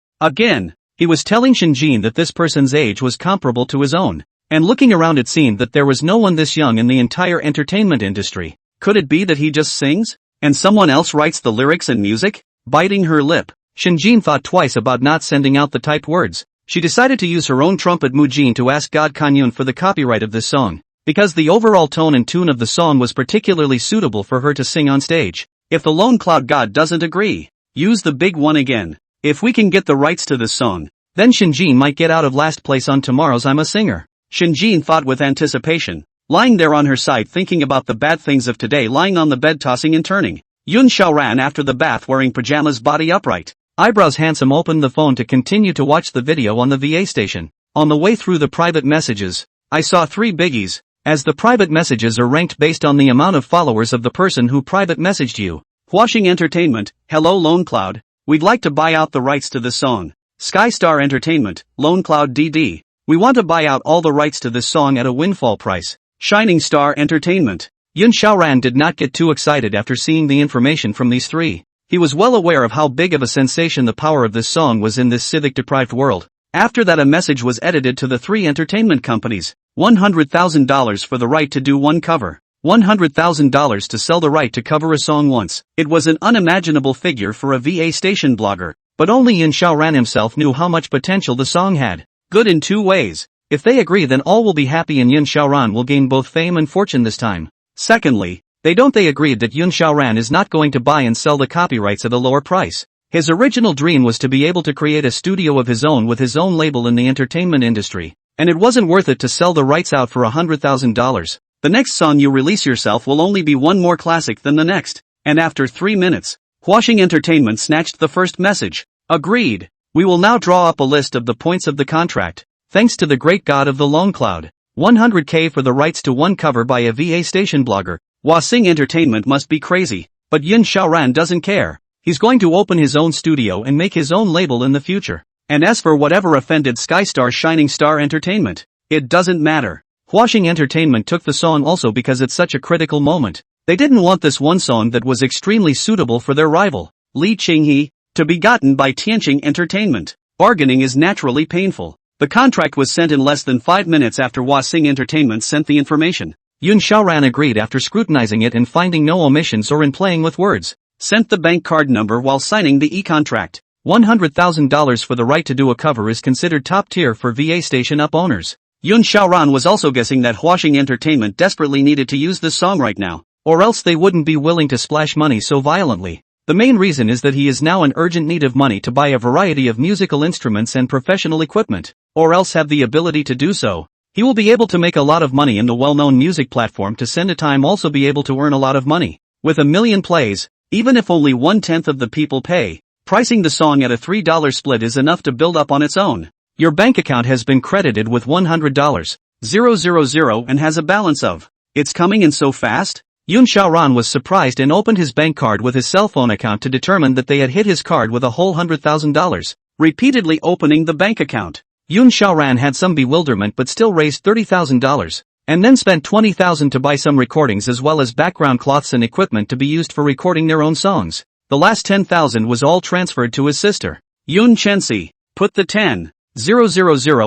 S1: He was telling Shinjin that this person's age was comparable to his own, and looking around it seemed that there was no one this young in the entire entertainment industry. Could it be that he just sings, and someone else writes the lyrics and music? Biting her lip, Shinjin thought twice about not sending out the typed words. She decided to use her own trumpet Mujin to ask God Kanyun for the copyright of this song, because the overall tone and tune of the song was particularly suitable for her to sing on stage. If the LongCloud God doesn't agree, use the big one again. If we can get the rights to this song, then Shinjin might get out of last place on tomorrow's I'm a Singer. Shinjin thought with anticipation, lying there on her side thinking about the bad things of today, lying on the bed tossing and turning. Yun Xiaoran after the bath wearing pajamas, body upright, eyebrows handsome, opened the phone to continue to watch the video on the VA Station. On the way through the private messages, I saw 3 biggies, as the private messages are ranked based on the amount of followers of the person who private messaged you. Hwashing Entertainment, hello LongCloud, we'd like to buy out the rights to this song. Sky Star Entertainment, LongCloud DD, we want to buy out all the rights to this song at a windfall price. Shining Star Entertainment. Yun Xiaoran did not get too excited after seeing the information from these 3. He was well aware of how big of a sensation the power of this song was in this civic-deprived world. After that, a message was edited to the 3 entertainment companies. $100,000 for the right to do one cover. $100,000 to sell the right to cover a song once. It was an unimaginable figure for a VA Station blogger, but only Yun Xiaoran himself knew how much potential the song had. Good in 2 ways. If they agree, then all will be happy and Yun Xiaoran will gain both fame and fortune this time. Secondly, they agreed that Yun Xiaoran is not going to buy and sell the copyrights at a lower price. His original dream was to be able to create a studio of his own with his own label in the entertainment industry, and it wasn't worth it to sell the rights out for $100,000. The next song you release yourself will only be one more classic than the next, and after 3 minutes, Hwashing Entertainment snatched the first message. Agreed. We will now draw up a list of the points of the contract. Thanks to the great god of the LongCloud. $100K for the rights to one cover by a VA Station blogger. Hua-Sing Entertainment must be crazy, but Yun Xiaoran doesn't care. He's going to open his own studio and make his own label in the future. And as for whatever offended Skystar Shining Star Entertainment, it doesn't matter. Hua-Sing Entertainment took the song also because it's such a critical moment. They didn't want this one song that was extremely suitable for their rival, Li Qinghe, to be gotten by Tianqing Entertainment. Bargaining is naturally painful. The contract was sent in less than 5 minutes after Hua-Sing Entertainment sent the information. Yun Xiaoran agreed after scrutinizing it and finding no omissions or in playing with words. Sent the bank card number while signing the e-contract. $100,000 for the right to do a cover is considered top tier for VA station up owners. Yun Xiaoran was also guessing that Hua-Sing Entertainment desperately needed to use this song right now, or else they wouldn't be willing to splash money so violently. The main reason is that he is now in urgent need of money to buy a variety of musical instruments and professional equipment, or else have the ability to do so. He will be able to make a lot of money in the well-known music platform to send a time also be able to earn a lot of money. With 1 million plays, even if only 1/10 of the people pay, pricing the song at a $3 split is enough to build up on its own. Your bank account has been credited with $100,000 and has a balance of. It's coming in so fast? Yun Xiaoran was surprised and opened his bank card with his cell phone account to determine that they had hit his card with a whole $100,000. Repeatedly opening the bank account, Yun Xiaoran had some bewilderment but still raised $30,000, and then spent $20,000 to buy some recordings as well as background cloths and equipment to be used for recording their own songs. The last $10,000 was all transferred to his sister. Yun Chensi, put the 10,000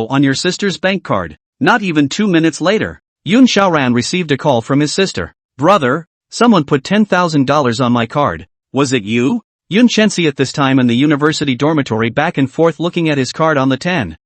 S1: on your sister's bank card. Not even 2 minutes later, Yun Xiaoran received a call from his sister. Brother, someone put $10,000 on my card. Was it you? Yun Chensi at this time in the university dormitory back and forth looking at his card on the 10,000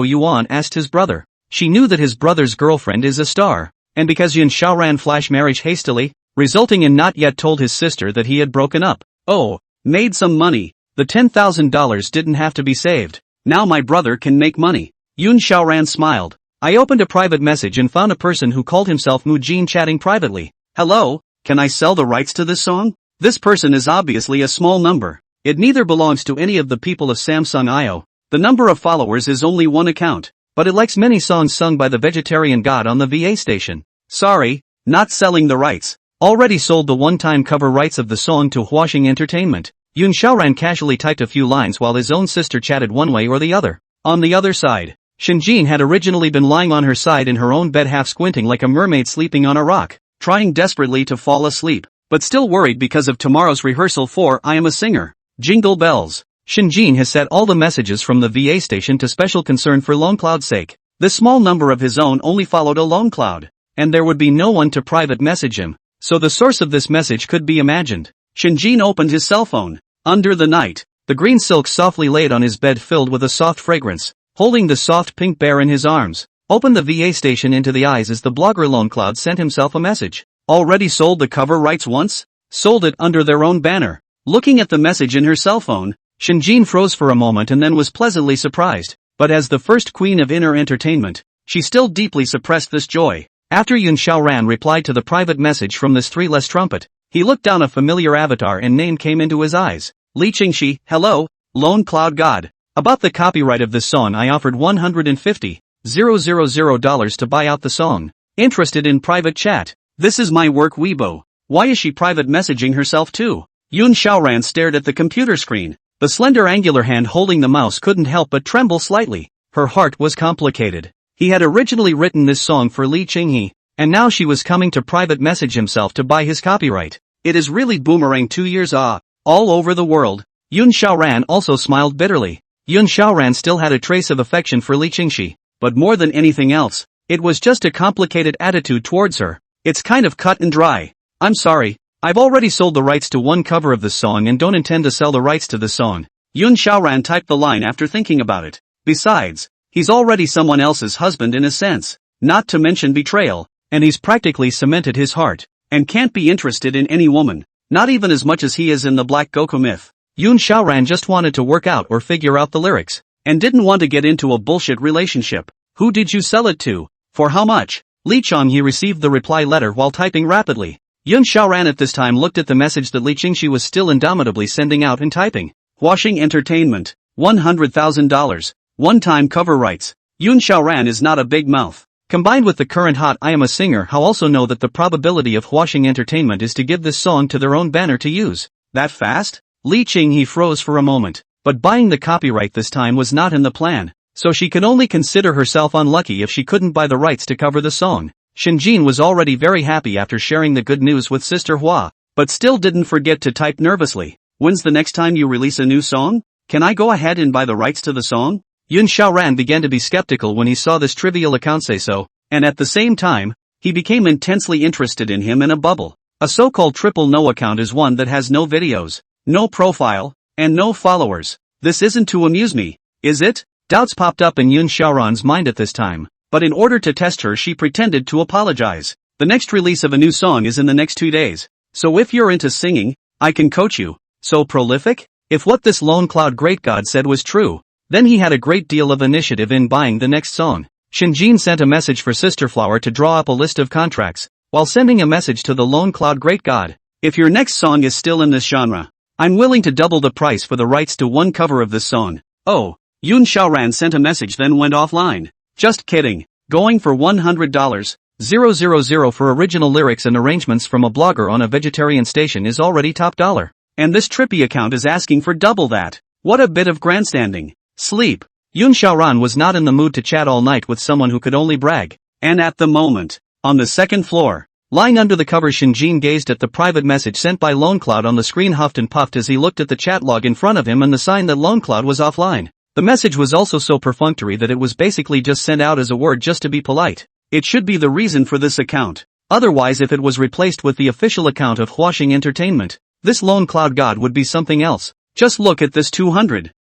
S1: yuan asked his brother. She knew that his brother's girlfriend is a star, and because Yun Xiaoran flashed marriage hastily, resulting in not yet told his sister that he had broken up. Oh, made some money. The $10,000 didn't have to be saved. Now my brother can make money. Yun Xiaoran smiled. I opened a private message and found a person who called himself Mu Jin chatting privately. Hello, can I sell the rights to this song? This person is obviously a small number. It neither belongs to any of the people of Samsung IO. The number of followers is only one account, but it likes many songs sung by the vegetarian god on the VA station. Sorry, not selling the rights. Already sold the one-time cover rights of the song to Hua-Sing Entertainment. Yun Xiaoran casually typed a few lines while his own sister chatted one way or the other. On the other side, Shinjin had originally been lying on her side in her own bed half squinting like a mermaid sleeping on a rock, trying desperately to fall asleep, but still worried because of tomorrow's rehearsal for I Am a Singer. Jingle bells. Shinjin has set all the messages from the VA station to special concern for Lone Cloud's sake. This small number of his own only followed a Lone Cloud, and there would be no one to private message him, so the source of this message could be imagined. Shinjin opened his cell phone. Under the night, the green silk softly laid on his bed filled with a soft fragrance. Holding the soft pink bear in his arms, opened the VA station into the eyes as the blogger Lone Cloud sent himself a message. Already sold the cover rights once? Sold it under their own banner. Looking at the message in her cell phone, Shinjin froze for a moment and then was pleasantly surprised. But as the first queen of inner entertainment, she still deeply suppressed this joy. After Yun Xiaoran replied to the private message from this three-less trumpet, he looked down a familiar avatar and name came into his eyes. Li Qingxi, hello, Lone Cloud God. About the copyright of this song I offered $150,000 to buy out the song. Interested in private chat? This is my work Weibo. Why is she private messaging herself too? Yun Xiaoran stared at the computer screen. The slender angular hand holding the mouse couldn't help but tremble slightly. Her heart was complicated. He had originally written this song for Li Qinghe, and now she was coming to private message himself to buy his copyright. It is really boomerang 2 years all over the world. Yun Xiaoran also smiled bitterly. Yun Xiaoran still had a trace of affection for Li Qingxi, but more than anything else, it was just a complicated attitude towards her. It's kind of cut and dry. I'm sorry, I've already sold the rights to one cover of this song and don't intend to sell the rights to the song. Yun Xiaoran typed the line after thinking about it. Besides, he's already someone else's husband in a sense, not to mention betrayal, and he's practically cemented his heart, and can't be interested in any woman, not even as much as he is in the Black Goku myth. Yun Xiaoran just wanted to work out or figure out the lyrics, and didn't want to get into a bullshit relationship. Who did you sell it to? For how much? Li Qingxi received the reply letter while typing rapidly. Yun Xiaoran at this time looked at the message that Li Qingxi was still indomitably sending out and typing. Hua-Sing Entertainment, $100,000, one-time cover rights. Yun Xiaoran is not a big mouth. Combined with the current hot I am a singer, how also know that the probability of Hwashing Entertainment is to give this song to their own banner to use. That fast? Li Qing he froze for a moment, but buying the copyright this time was not in the plan, so she could only consider herself unlucky if she couldn't buy the rights to cover the song. Shinjin was already very happy after sharing the good news with Sister Hua, but still didn't forget to type nervously, "When's the next time you release a new song? Can I go ahead and buy the rights to the song?" Yun Xiaoran began to be skeptical when he saw this trivial account say so, and at the same time, he became intensely interested in him in a bubble. A so-called triple no account is one that has no videos, no profile, and no followers. This isn't to amuse me, is it? Doubts popped up in Yun Xiaoran's mind at this time, but in order to test her she pretended to apologize. The next release of a new song is in the next 2 days, so if you're into singing, I can coach you. So prolific? If what this Lone Cloud Great God said was true, then he had a great deal of initiative in buying the next song. Shinjin sent a message for Sister Flower to draw up a list of contracts, while sending a message to the Lone Cloud Great God. If your next song is still in this genre, I'm willing to double the price for the rights to one cover of this song. Oh, Yun Xiaoran sent a message then went offline. Just kidding. Going for $100,000 for original lyrics and arrangements from a blogger on a vegetarian station is already top dollar. And this trippy account is asking for double that. What a bit of grandstanding. Sleep. Yun Xiaoran was not in the mood to chat all night with someone who could only brag. And at the moment, on the second floor, lying under the covers, Shinjin gazed at the private message sent by Lone Cloud on the screen, huffed and puffed as he looked at the chat log in front of him and the sign that Lone Cloud was offline. The message was also so perfunctory that it was basically just sent out as a word just to be polite. It should be the reason for this account. Otherwise, if it was replaced with the official account of Hwashing Entertainment, this Lone Cloud God would be something else. Just look at this 200,000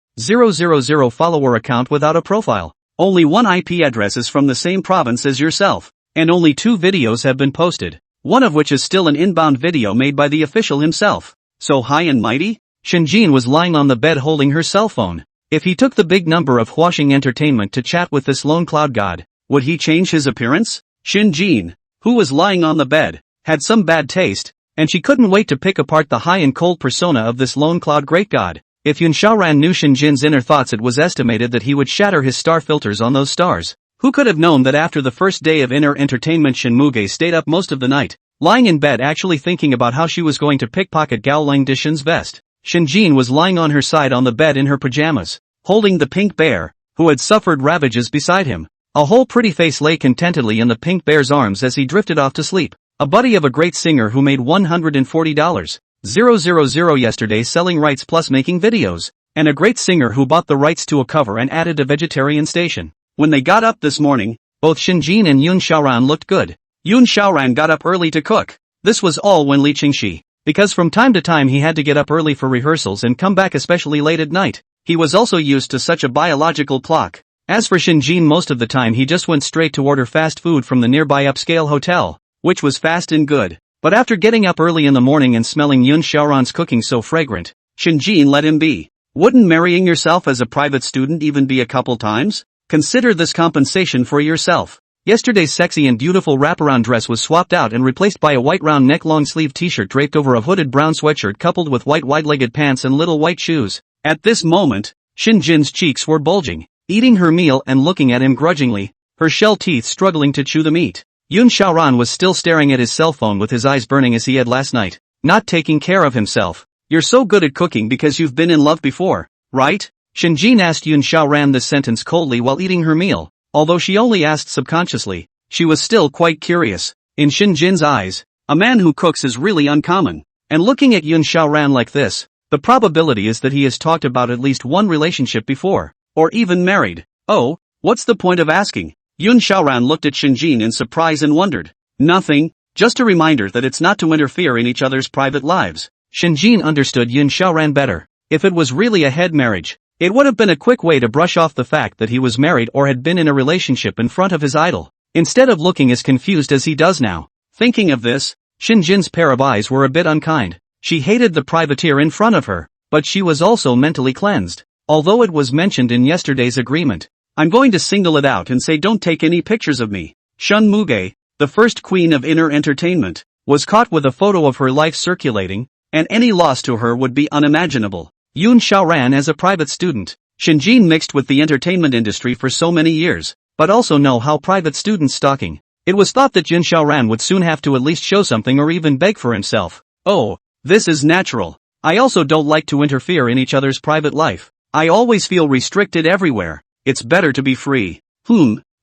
S1: follower account without a profile. Only one IP address is from the same province as yourself, and only 2 videos have been posted, one of which is still an inbound video made by the official himself. So high and mighty? Shinjin was lying on the bed holding her cell phone. If he took the big number of Hwashing Entertainment to chat with this Lone Cloud God, would he change his appearance? Shinjin, who was lying on the bed, had some bad taste, and she couldn't wait to pick apart the high and cold persona of this Lone Cloud Great God. If Yun Xiaoran knew Shinjin's inner thoughts, it was estimated that he would shatter his star filters on those stars. Who could have known that after the first day of inner entertainment Shin Muge stayed up most of the night, lying in bed actually thinking about how she was going to pickpocket Gao Langdishan's vest. Shinjin was lying on her side on the bed in her pajamas, holding the pink bear, who had suffered ravages beside him. A whole pretty face lay contentedly in the pink bear's arms as he drifted off to sleep. A buddy of a great singer who made $140,000 yesterday selling rights plus making videos, and a great singer who bought the rights to a cover and added a vegetarian station. When they got up this morning, both Shinjin and Yun Xiaoran looked good. Yun Xiaoran got up early to cook. This was all when Li Qingxi, because from time to time he had to get up early for rehearsals and come back especially late at night. He was also used to such a biological clock. As for Shinjin, most of the time he just went straight to order fast food from the nearby upscale hotel, which was fast and good. But after getting up early in the morning and smelling Yun Xiaoran's cooking so fragrant, Shinjin let him be. Wouldn't marrying yourself as a private student even be a couple times? Consider this compensation for yourself. Yesterday's sexy and beautiful wraparound dress was swapped out and replaced by a white round neck long sleeve t-shirt draped over a hooded brown sweatshirt coupled with white wide-legged pants and little white shoes. At this moment, Shinjin's cheeks were bulging, eating her meal and looking at him grudgingly, her shell teeth struggling to chew the meat. Yun Xiaoran was still staring at his cell phone with his eyes burning as he had last night, not taking care of himself. You're so good at cooking because you've been in love before, right? Shinjin asked Yun Xiaoran this sentence coldly while eating her meal. Although she only asked subconsciously, she was still quite curious. In Shinjin's eyes, a man who cooks is really uncommon. And looking at Yun Xiaoran like this, the probability is that he has talked about at least one relationship before, or even married. Oh, what's the point of asking? Yun Xiaoran looked at Shinjin in surprise and wondered. Nothing, just a reminder that it's not to interfere in each other's private lives. Shinjin understood Yun Xiaoran better. If it was really a head marriage, it would have been a quick way to brush off the fact that he was married or had been in a relationship in front of his idol, instead of looking as confused as he does now. Thinking of this, Shinjin's pair of eyes were a bit unkind. She hated the privateer in front of her, but she was also mentally cleansed. Although it was mentioned in yesterday's agreement, I'm going to single it out and say don't take any pictures of me. Shun Muge, the first queen of inner entertainment, was caught with a photo of her life circulating, and any loss to her would be unimaginable. Yun Xiaoran as a private student. Shinjin mixed with the entertainment industry for so many years, but also know how private student stalking. It was thought that Jin Xiaoran would soon have to at least show something or even beg for himself. Oh, this is natural. I also don't like to interfere in each other's private life. I always feel restricted everywhere. It's better to be free.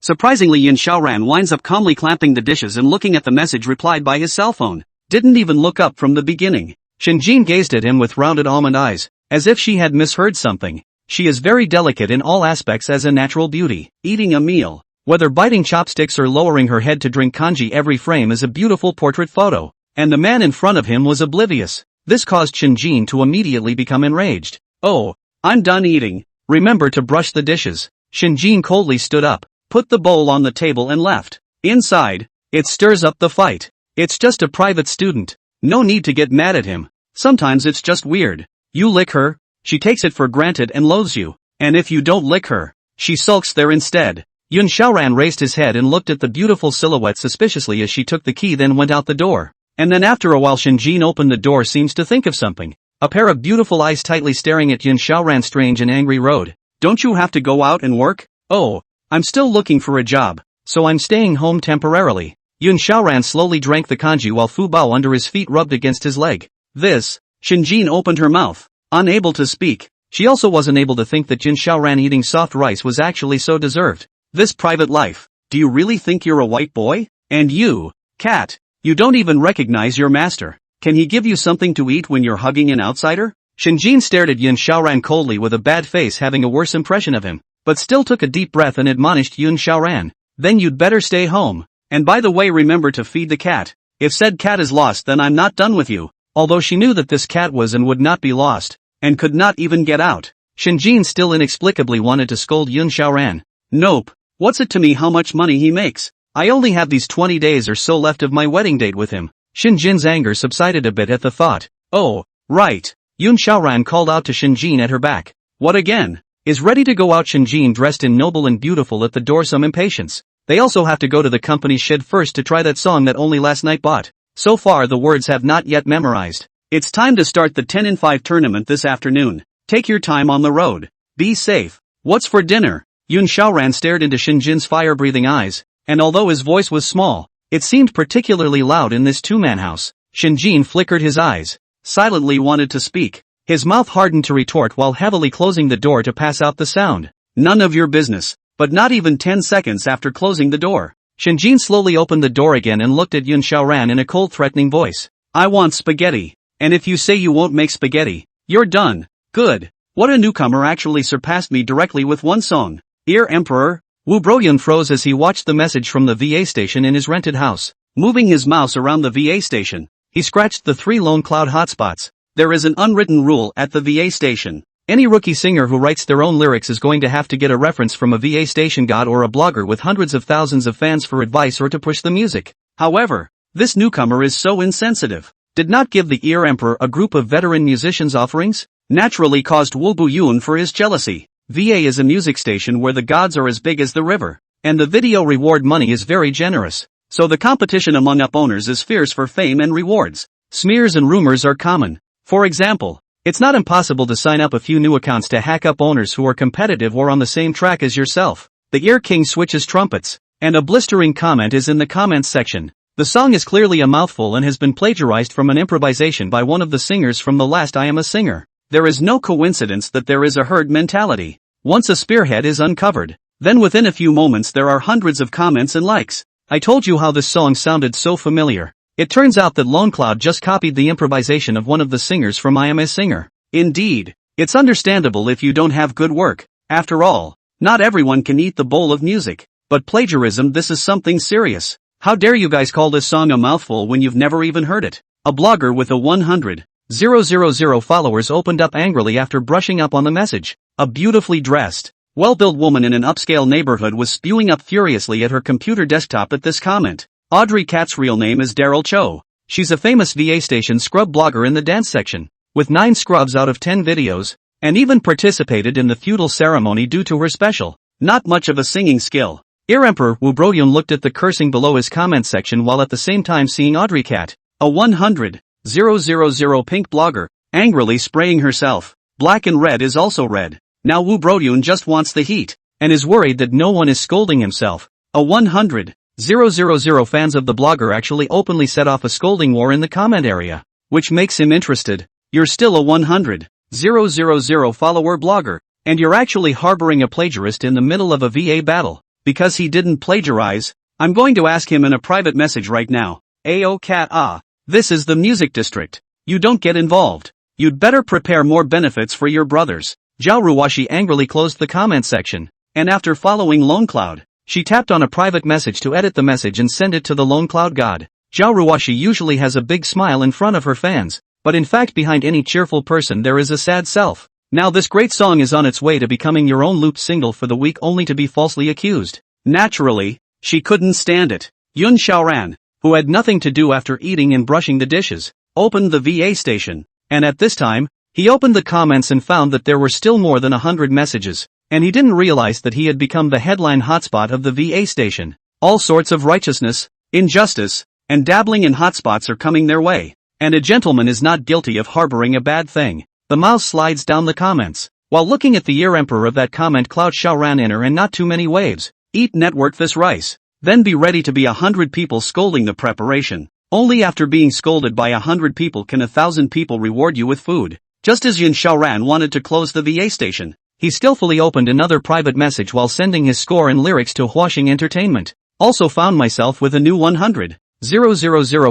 S1: Surprisingly, Yin Xiaoran winds up calmly clamping the dishes and looking at the message replied by his cell phone. Didn't even look up from the beginning. Shinjin gazed at him with rounded almond eyes, as if she had misheard something. She is very delicate in all aspects as a natural beauty. Eating a meal, whether biting chopsticks or lowering her head to drink kanji, every frame is a beautiful portrait photo. And the man in front of him was oblivious. This caused Shinjin to immediately become enraged. Oh, I'm done eating. Remember to brush the dishes. Shinjin coldly stood up, put the bowl on the table and left. Inside, it stirs up the fight. It's just a private student. No need to get mad at him. Sometimes it's just weird. You lick her, she takes it for granted and loathes you. And if you don't lick her, she sulks there instead. Yun Xiaoran raised his head and looked at the beautiful silhouette suspiciously as she took the key, then went out the door. And then after a while Shinjin opened the door, seems to think of something. A pair of beautiful eyes tightly staring at Yun Xiaoran, strange and angry, road. Don't you have to go out and work? Oh, I'm still looking for a job, so I'm staying home temporarily. Yun Xiaoran slowly drank the kanji while Fu Bao under his feet rubbed against his leg. Shinjin opened her mouth, unable to speak. She also wasn't able to think that Jin Xiaoran eating soft rice was actually so deserved. This private life. Do you really think you're a white boy? And you, cat, you don't even recognize your master. Can he give you something to eat when you're hugging an outsider? Shinjin stared at Yun Xiaoran coldly with a bad face, having a worse impression of him, but still took a deep breath and admonished Yun Xiaoran. Then you'd better stay home. And by the way, remember to feed the cat. If said cat is lost, then I'm not done with you. Although she knew that this cat was and would not be lost, and could not even get out, Shinjin still inexplicably wanted to scold Yun Xiaoran. Nope. What's it to me how much money he makes? I only have these 20 days or so left of my wedding date with him. Shinjin's anger subsided a bit at the thought. Oh, right. Yun Xiaoran called out to Shinjin at her back. What again? Is ready to go out. Shinjin dressed in noble and beautiful at the door, some impatience. They also have to go to the company shed first to try that song that only last night bought. So far the words have not yet memorized. It's time to start the 10 in 5 tournament this afternoon. Take your time on the road. Be safe. What's for dinner? Yun Xiaoran stared into Shinjin's fire-breathing eyes, and although his voice was small, it seemed particularly loud in this two-man house. Shinjin flickered his eyes, silently wanted to speak. His mouth hardened to retort while heavily closing the door to pass out the sound. None of your business. But not even 10 seconds after closing the door, Shinjin slowly opened the door again and looked at Yun Xiaoran in a cold, threatening voice. I want spaghetti. And if you say you won't make spaghetti, you're done. Good. What a newcomer actually surpassed me directly with one song. Dear Emperor. Wu Broyun froze as he watched the message from the VA station in his rented house. Moving his mouse around the VA station, he scratched the 3 lone cloud hotspots. There is an unwritten rule at the VA station. Any rookie singer who writes their own lyrics is going to have to get a reference from a VA station god or a blogger with hundreds of thousands of fans for advice or to push the music. However, this newcomer is so insensitive. Did not give the Ear Emperor a group of veteran musicians offerings? Naturally caused Wu Buyun for his jealousy. VA is a music station where the gods are as big as the river, and the video reward money is very generous. So the competition among up owners is fierce for fame and rewards. Smears and rumors are common. For example, it's not impossible to sign up a few new accounts to hack up owners who are competitive or on the same track as yourself. The Ear King switches trumpets, and a blistering comment is in the comments section. The song is clearly a mouthful and has been plagiarized from an improvisation by one of the singers from the last I Am a Singer. There is no coincidence that there is a herd mentality. Once a spearhead is uncovered, then within a few moments there are hundreds of comments and likes. I told you how this song sounded so familiar. It turns out that Lone Cloud just copied the improvisation of one of the singers from I Am a Singer. Indeed, it's understandable if you don't have good work. After all, not everyone can eat the bowl of music. But plagiarism, this is something serious. How dare you guys call this song a mouthful when you've never even heard it? A blogger with a 100,000 followers opened up angrily after brushing up on the message. A beautifully dressed, well-built woman in an upscale neighborhood was spewing up furiously at her computer desktop at this comment. Audrey Kat's real name is Daryl Cho. She's a famous VA station scrub blogger in the dance section, with 9 scrubs out of 10 videos, and even participated in the feudal ceremony due to her special, not much of a singing skill. Ear Emperor Wu Broyun looked at the cursing below his comment section while at the same time seeing Audrey Kat, a 100,000 pink blogger, angrily spraying herself. Black and red is also red. Now Wu Broyun just wants the heat. and is worried that no one is scolding himself. A 100,000 fans of the blogger actually openly set off a scolding war in the comment area, which makes him interested. You're still a 100,000 follower blogger, and you're actually harboring a plagiarist in the middle of a VA battle, because he didn't plagiarize. I'm going to ask him in a private message right now. Ayo cat this is the music district. You don't get involved. You'd better prepare more benefits for your brothers. Zhao Ruoshi angrily closed the comment section, and after following Lone Cloud, she tapped on a private message to edit the message and send it to the Lone Cloud god. Zhao Ruoshi usually has a big smile in front of her fans, but in fact behind any cheerful person there is a sad self. Now this great song is on its way to becoming your own looped single for the week only to be falsely accused. Naturally, she couldn't stand it. Yun Xiaoran, who had nothing to do after eating and brushing the dishes, opened the VA station, and at this time, he opened the comments and found that there were still more than 100 messages, and he didn't realize that he had become the headline hotspot of the VA station. All sorts of righteousness, injustice, and dabbling in hotspots are coming their way, and a gentleman is not guilty of harboring a bad thing. The mouse slides down the comments, while looking at the ear emperor of that comment Cloud Xiaoran inner and not too many waves. Eat network this rice, then be ready to be 100 people scolding the preparation. Only after being scolded by 100 people can 1,000 people reward you with food. Just as Yun Xiaoran wanted to close the VA station, he skillfully opened another private message while sending his score and lyrics to Huaxing Entertainment. Also found myself with a new 100,000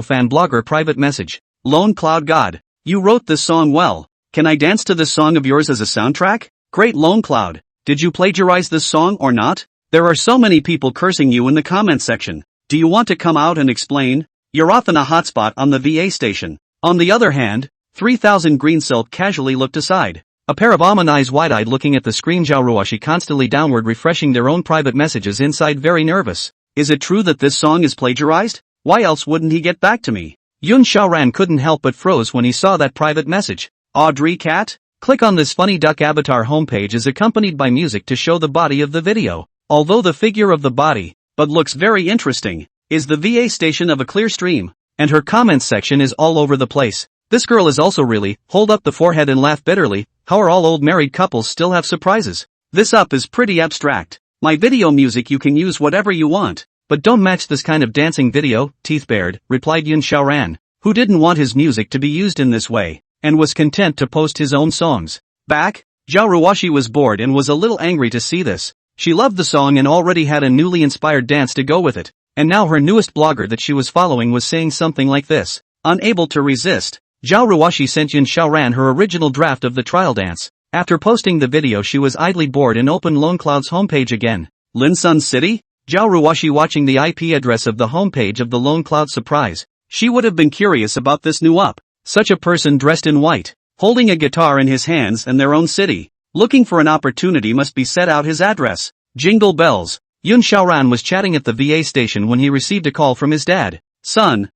S1: fan blogger private message. Lone Cloud God, you wrote this song well. Can I dance to this song of yours as a soundtrack? Great Lone Cloud, did you plagiarize this song or not? There are so many people cursing you in the comment section. Do you want to come out and explain? You're often a hotspot on the VA station. On the other hand, 3000 Green Silk casually looked aside. A pair of almond eyes wide-eyed looking at the screen. Zhao Ruoshi constantly downward refreshing their own private messages inside very nervous. Is it true that this song is plagiarized? Why else wouldn't he get back to me? Yun Xiaoran couldn't help but froze when he saw that private message. Audrey Cat? Click on this funny duck avatar homepage is accompanied by music to show the body of the video. Although the figure of the body, but looks very interesting, is the VA station of a clear stream, and her comments section is all over the place. This girl is also really, hold up the forehead and laugh bitterly, how are all old married couples still have surprises? This up is pretty abstract. My video music you can use whatever you want, but don't match this kind of dancing video, teeth bared, replied Yun Xiaoran, who didn't want his music to be used in this way, and was content to post his own songs. Back, Zhao Ruoshi was bored and was a little angry to see this. She loved the song and already had a newly inspired dance to go with it, and now her newest blogger that she was following was saying something like this. Unable to resist, Zhao Ruoshi sent Yun Xiaoran her original draft of the trial dance. After posting the video she was idly bored and opened Lone Cloud's homepage again. Linsun City? Zhao Ruoshi watching the IP address of the homepage of the Lone Cloud surprise. She would have been curious about this new up. Such a person dressed in white, holding a guitar in his hands and their own city. Looking for an opportunity must be set out his address. Jingle bells. Yun Xiaoran was chatting at the VA station when he received a call from his dad. Son.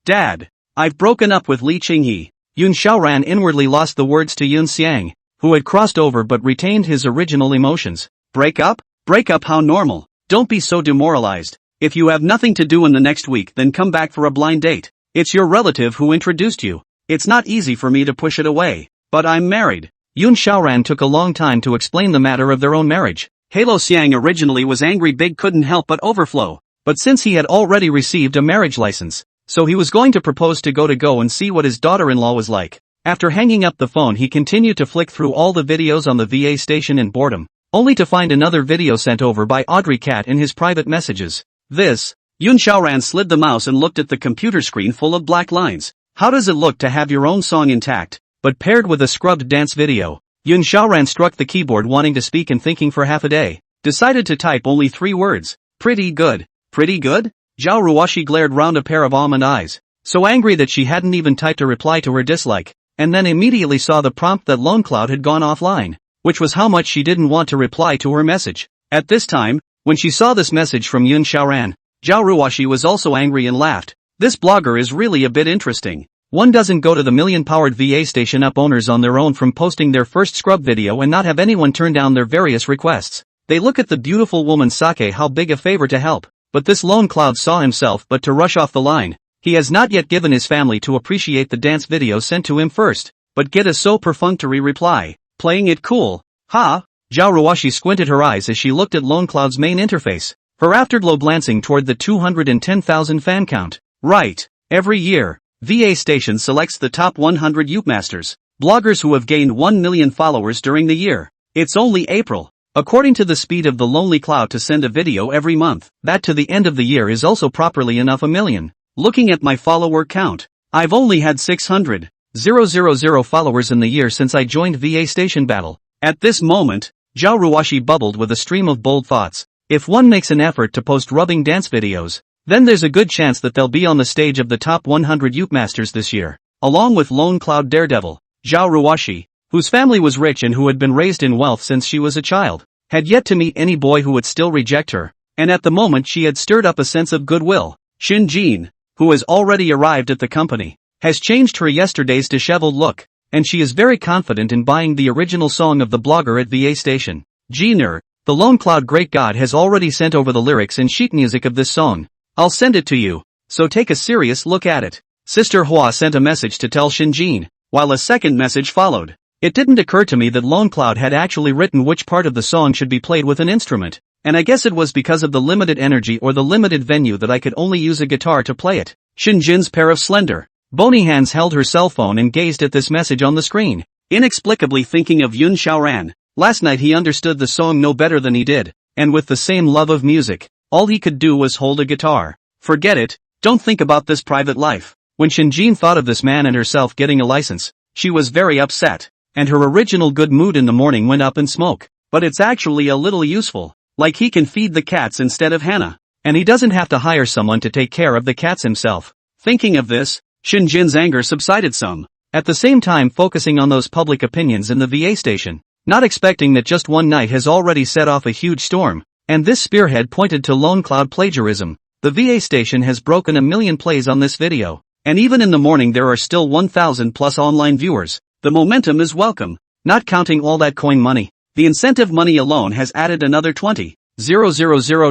S1: Dad. I've broken up with Li Qinghe. Yun Xiaoran inwardly lost the words to Yun Xiang, who had crossed over but retained his original emotions. Break up? Break up how normal. Don't be so demoralized. If you have nothing to do in the next week then come back for a blind date. It's your relative who introduced you. It's not easy for me to push it away. But I'm married. Yun Xiaoran took a long time to explain the matter of their own marriage. Halo Xiang originally was angry big couldn't help but overflow, but since he had already received a marriage license, so he was going to propose to go and see what his daughter-in-law was like. After hanging up the phone he continued to flick through all the videos on the VA station in boredom, only to find another video sent over by Audrey Cat in his private messages. Yun Xiaoran slid the mouse and looked at the computer screen full of black lines. How does it look to have your own song intact, but paired with a scrubbed dance video? Yun Xiaoran struck the keyboard wanting to speak and thinking for half a day. Decided to type only 3 words. Pretty good. Pretty good? Zhao Ruoshi glared round a pair of almond eyes, so angry that she hadn't even typed a reply to her dislike, and then immediately saw the prompt that Lone Cloud had gone offline, which was how much she didn't want to reply to her message. At this time, when she saw this message from Yun Xiaoran, Zhao Ruoshi was also angry and laughed. This blogger is really a bit interesting. One doesn't go to the million-powered VA station up owners on their own from posting their first scrub video and not have anyone turn down their various requests. They look at the beautiful woman Sake how big a favor to help. But this Lone Cloud saw himself but to rush off the line. He has not yet given his family to appreciate the dance video sent to him first, but get a so perfunctory reply. Playing it cool. Ha, Zhao Ruoshi squinted her eyes as she looked at Lone Cloud's main interface, her afterglow glancing toward the 210,000 fan count. Right. Every year, VA Station selects the top 100 YouTubemasters, bloggers who have gained 1 million followers during the year. It's only April. According to the speed of the Lonely Cloud to send a video every month, that to the end of the year is also properly enough a million. Looking at my follower count, I've only had 600,000 followers in the year since I joined VA Station Battle. At this moment, Zhao Ruoshi bubbled with a stream of bold thoughts. If one makes an effort to post rubbing dance videos, then there's a good chance that they'll be on the stage of the top 100 YouTubemasters this year, along with Lone Cloud Daredevil. Zhao Ruoshi, whose family was rich and who had been raised in wealth since she was a child, had yet to meet any boy who would still reject her, and at the moment she had stirred up a sense of goodwill. Shin-jin, who has already arrived at the company, has changed her yesterday's disheveled look, and she is very confident in buying the original song of the blogger at VA Station. Jiner, the Lone Cloud Great God has already sent over the lyrics and sheet music of this song. I'll send it to you, so take a serious look at it. Sister Hua sent a message to tell Shin-jin, while a second message followed. It didn't occur to me that Lone Cloud had actually written which part of the song should be played with an instrument, and I guess it was because of the limited energy or the limited venue that I could only use a guitar to play it. Shin-jin's pair of slender, bony hands held her cell phone and gazed at this message on the screen, inexplicably thinking of Yun Xiaoran. Last night he understood the song no better than he did, and with the same love of music, all he could do was hold a guitar. Forget it, don't think about this private life. When Shin-jin thought of this man and herself getting a license, she was very upset, and her original good mood in the morning went up in smoke. But it's actually a little useful, like he can feed the cats instead of Hannah, and he doesn't have to hire someone to take care of the cats himself. Thinking of this, Shin-jin's anger subsided some, at the same time focusing on those public opinions in the VA station, not expecting that just one night has already set off a huge storm, and this spearhead pointed to Lone Cloud plagiarism. The VA station has broken 1 million plays on this video, and even in the morning there are still 1,000 plus online viewers. The momentum is welcome, not counting all that coin money. The incentive money alone has added another 20,000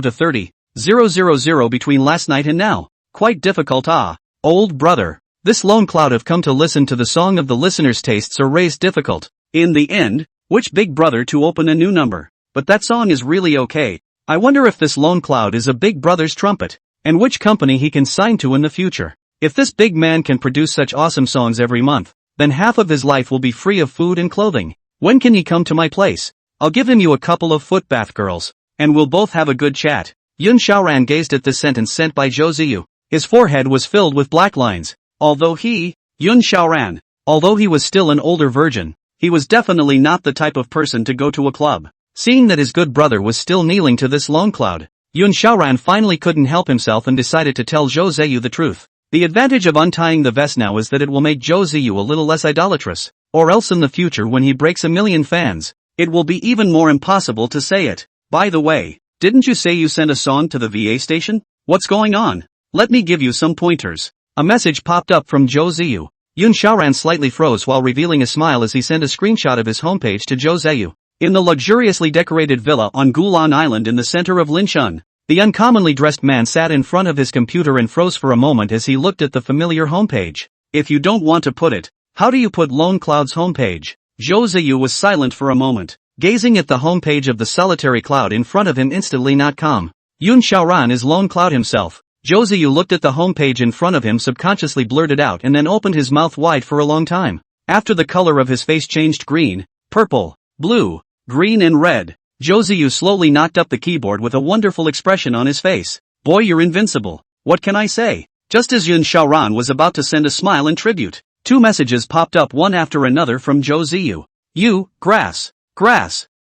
S1: to 30,000 between last night and now. Quite difficult. Old brother, this Lone Cloud have come to listen to the song of the listener's tastes or raised difficult. In the end, which big brother to open a new number? But that song is really okay. I wonder if this Lone Cloud is a big brother's trumpet, and which company he can sign to in the future. If this big man can produce such awesome songs every month, then half of his life will be free of food and clothing. When can he come to my place? I'll give him you a couple of foot bath girls, and we'll both have a good chat. Yun Xiaoran gazed at this sentence sent by Zhou Ziyu. His forehead was filled with black lines. Yun Xiaoran, although he was still an older virgin, he was definitely not the type of person to go to a club. Seeing that his good brother was still kneeling to this Lone Cloud, Yun Xiaoran finally couldn't help himself and decided to tell Zhou Ziyu the truth. The advantage of untying the vest now is that it will make Zhou Ziyu a little less idolatrous, or else in the future when he breaks 1 million fans, it will be even more impossible to say it. By the way, didn't you say you sent a song to the VA station? What's going on? Let me give you some pointers. A message popped up from Zhou Ziyu. Yun Xiaoran slightly froze while revealing a smile as he sent a screenshot of his homepage to Zhou Ziyu. In the luxuriously decorated villa on Gulan Island in the center of Linshan, the uncommonly dressed man sat in front of his computer and froze for a moment as he looked at the familiar homepage. If you don't want to put it, how do you put Lone Cloud's homepage? Zhou Ziyu was silent for a moment, gazing at the homepage of the solitary cloud in front of him instantly not calm. Yun Xiaoran is Lone Cloud himself. Zhou Ziyu looked at the homepage in front of him, subconsciously blurted out and then opened his mouth wide for a long time. After the color of his face changed green, purple, blue, green and red, Zhou Ziyu slowly knocked up the keyboard with a wonderful expression on his face. Boy, you're invincible. What can I say? Just as Yun Xiaoran was about to send a smile in tribute, 2 messages popped up one after another from Zhou Ziyu. You, grass,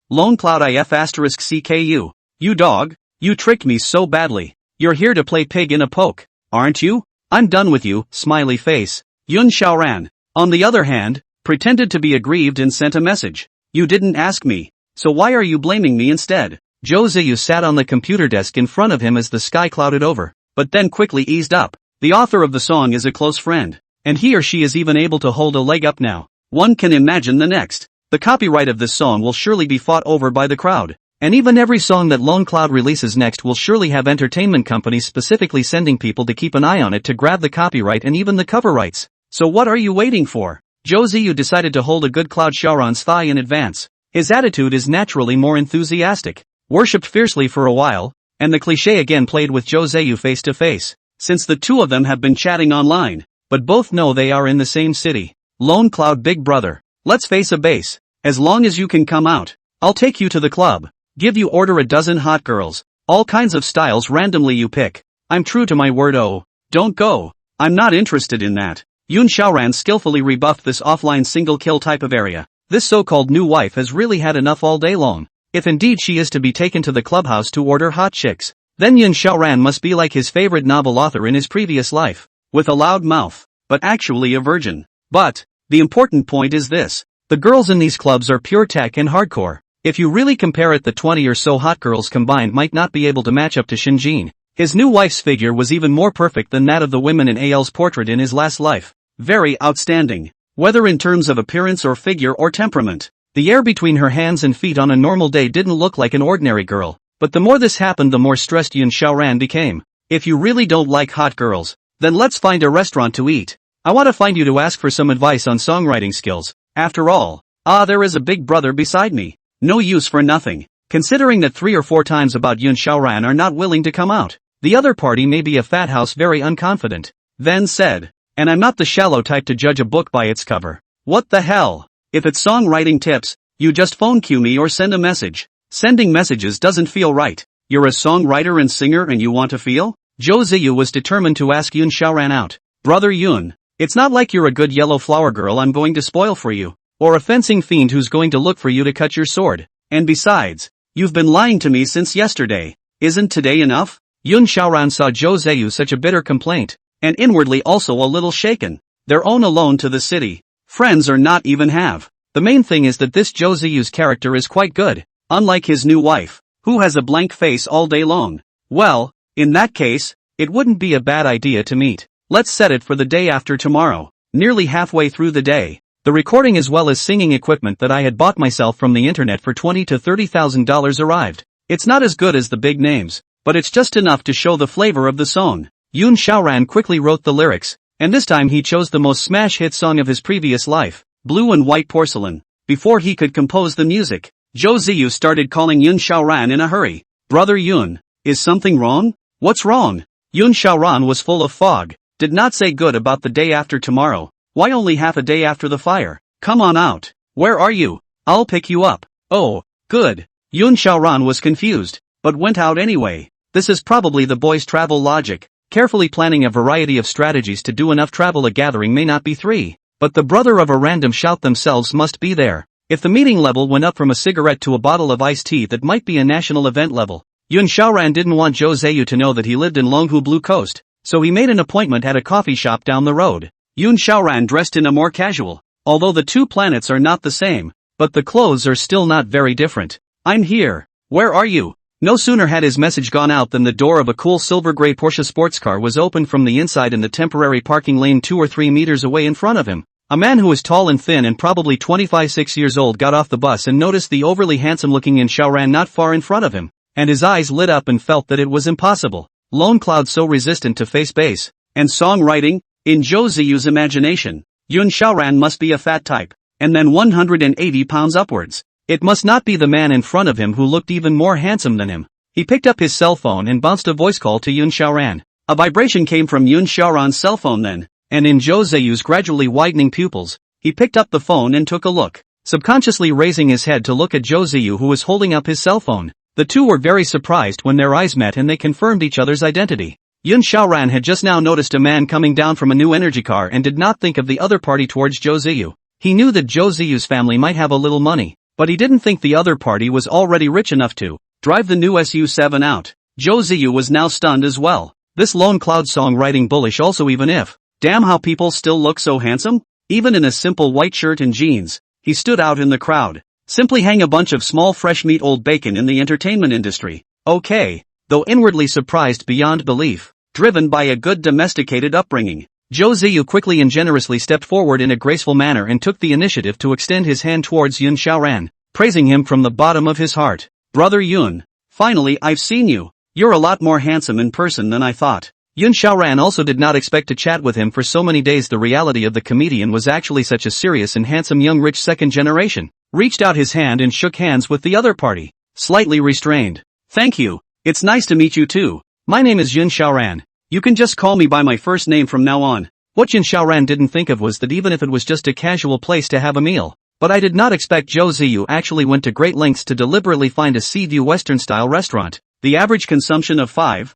S1: Lone Cloud IF*CKU. You dog, you tricked me so badly. You're here to play pig in a poke, aren't you? I'm done with you, smiley face. Yun Xiaoran, on the other hand, pretended to be aggrieved and sent a message. You didn't ask me. So why are you blaming me instead? Zhou Ziyu sat on the computer desk in front of him as the sky clouded over, but then quickly eased up. The author of the song is a close friend, and he or she is even able to hold a leg up now. One can imagine the next. The copyright of this song will surely be fought over by the crowd, and even every song that Lone Cloud releases next will surely have entertainment companies specifically sending people to keep an eye on it to grab the copyright and even the cover rights. So what are you waiting for? Zhou Ziyu decided to hold a good Cloud Xiaoran's thigh in advance. His attitude is naturally more enthusiastic. Worshipped fiercely for a while, and the cliché again played with Jo Zayu face to face, since the two of them have been chatting online, but both know they are in the same city. Lone Cloud big brother, let's face a base. As long as you can come out, I'll take you to the club. Give you order a dozen hot girls, all kinds of styles randomly you pick. I'm true to my word. Oh, don't go. I'm not interested in that. Yoon Xiaoran skillfully rebuffed this offline single kill type of area. This so-called new wife has really had enough all day long. If indeed she is to be taken to the clubhouse to order hot chicks, then Yoon Xiaoran must be like his favorite novel author in his previous life, with a loud mouth, but actually a virgin. But the important point is this. The girls in these clubs are pure tech and hardcore. If you really compare it, the 20 or so hot girls combined might not be able to match up to Shinjin. His new wife's figure was even more perfect than that of the women in AL's portrait in his last life. Very outstanding. Whether in terms of appearance or figure or temperament. The air between her hands and feet on a normal day didn't look like an ordinary girl. But the more this happened, the more stressed Yoon Xiaoran became. If you really don't like hot girls, then let's find a restaurant to eat. I want to find you to ask for some advice on songwriting skills. After all, there is a big brother beside me. No use for nothing. Considering that 3 or 4 times about Yoon Xiaoran are not willing to come out. The other party may be a fat house very unconfident. Then said, and I'm not the shallow type to judge a book by its cover. What the hell? If it's songwriting tips, you just phone cue me or send a message. Sending messages doesn't feel right. You're a songwriter and singer and you want to feel? Jo Ziyu was determined to ask Yoon Xiaoran out. Brother Yoon, it's not like you're a good yellow flower girl I'm going to spoil for you. Or a fencing fiend who's going to look for you to cut your sword. And besides, you've been lying to me since yesterday. Isn't today enough? Yoon Xiaoran saw Jo Zayu such a bitter complaint, and inwardly also a little shaken. Their own alone to the city. Friends or not even have. The main thing is that this Jo Ziyu's character is quite good, unlike his new wife, who has a blank face all day long. Well, in that case, it wouldn't be a bad idea to meet. Let's set it for the day after tomorrow. Nearly halfway through the day. The recording as well as singing equipment that I had bought myself from the internet for $20,000 to $30,000 arrived. It's not as good as the big names, but it's just enough to show the flavor of the song. Yoon Xiaoran quickly wrote the lyrics, and this time he chose the most smash hit song of his previous life, Blue and White Porcelain. Before he could compose the music, Jo Ziyu started calling Yoon Xiaoran in a hurry. Brother Yoon, is something wrong? What's wrong? Yoon Xiaoran was full of fog, did not say good about the day after tomorrow. Why only half a day after the fire? Come on out. Where are you? I'll pick you up. Oh, good. Yoon Xiaoran was confused, but went out anyway. This is probably the boys' travel logic, carefully planning a variety of strategies to do enough travel. A gathering may not be 3, but the brother of a random shout themselves must be there. If the meeting level went up from a cigarette to a bottle of iced tea, that might be a national event level. Yoon Xiaoran didn't want Jo Zayu to know that he lived in Longhu Blue Coast, so he made an appointment at a coffee shop down the road. Yoon Xiaoran dressed in a more casual, although the two planets are not the same, but the clothes are still not very different. I'm here. Where are you? No sooner had his message gone out than the door of a cool silver gray Porsche sports car was opened from the inside in the temporary parking lane 2 or 3 meters away in front of him. A man who was tall and thin and probably 25-6 years old got off the bus and noticed the overly handsome-looking Yoon Xiaoran not far in front of him, and his eyes lit up and felt that it was impossible. Lone Cloud so resistant to face bass and songwriting. In Jo Ziyu's imagination, Yoon Xiaoran must be a fat type, and then 180 pounds upwards. It must not be the man in front of him who looked even more handsome than him. He picked up his cell phone and bounced a voice call to Yoon Xiaoran. A vibration came from Yoon Xiaoran's cell phone then, and in Jo Ziyu's gradually widening pupils, he picked up the phone and took a look, subconsciously raising his head to look at Jo Ziyu who was holding up his cell phone. The two were very surprised when their eyes met and they confirmed each other's identity. Yoon Xiaoran had just now noticed a man coming down from a new energy car and did not think of the other party towards Jo Ziyu. He knew that Jo Ziyu's family might have a little money, but he didn't think the other party was already rich enough to drive the new SU7 out. Jo Ziyu was now stunned as well. This Lone Cloud song writing bullish also, even if, damn how people still look so handsome? Even in a simple white shirt and jeans, he stood out in the crowd. Simply hang a bunch of small fresh meat old bacon in the entertainment industry. Okay. Though inwardly surprised beyond belief. Driven by a good domesticated upbringing, Jo Ziyu quickly and generously stepped forward in a graceful manner and took the initiative to extend his hand towards Yoon Xiaoran, praising him from the bottom of his heart. Brother Yoon, finally I've seen you. You're a lot more handsome in person than I thought. Yun Xiaoran also did not expect to chat with him for so many days. The reality of the comedian was actually such a serious and handsome young rich second generation. Reached out his hand and shook hands with the other party. Slightly restrained. Thank you. It's nice to meet you too. My name is Yun Xiaoran. You can just call me by my first name from now on. What Yun Xiaoran didn't think of was that even if it was just a casual place to have a meal. But I did not expect Zhou Ziyu actually went to great lengths to deliberately find a sea view Western-style restaurant. The average consumption of 5,000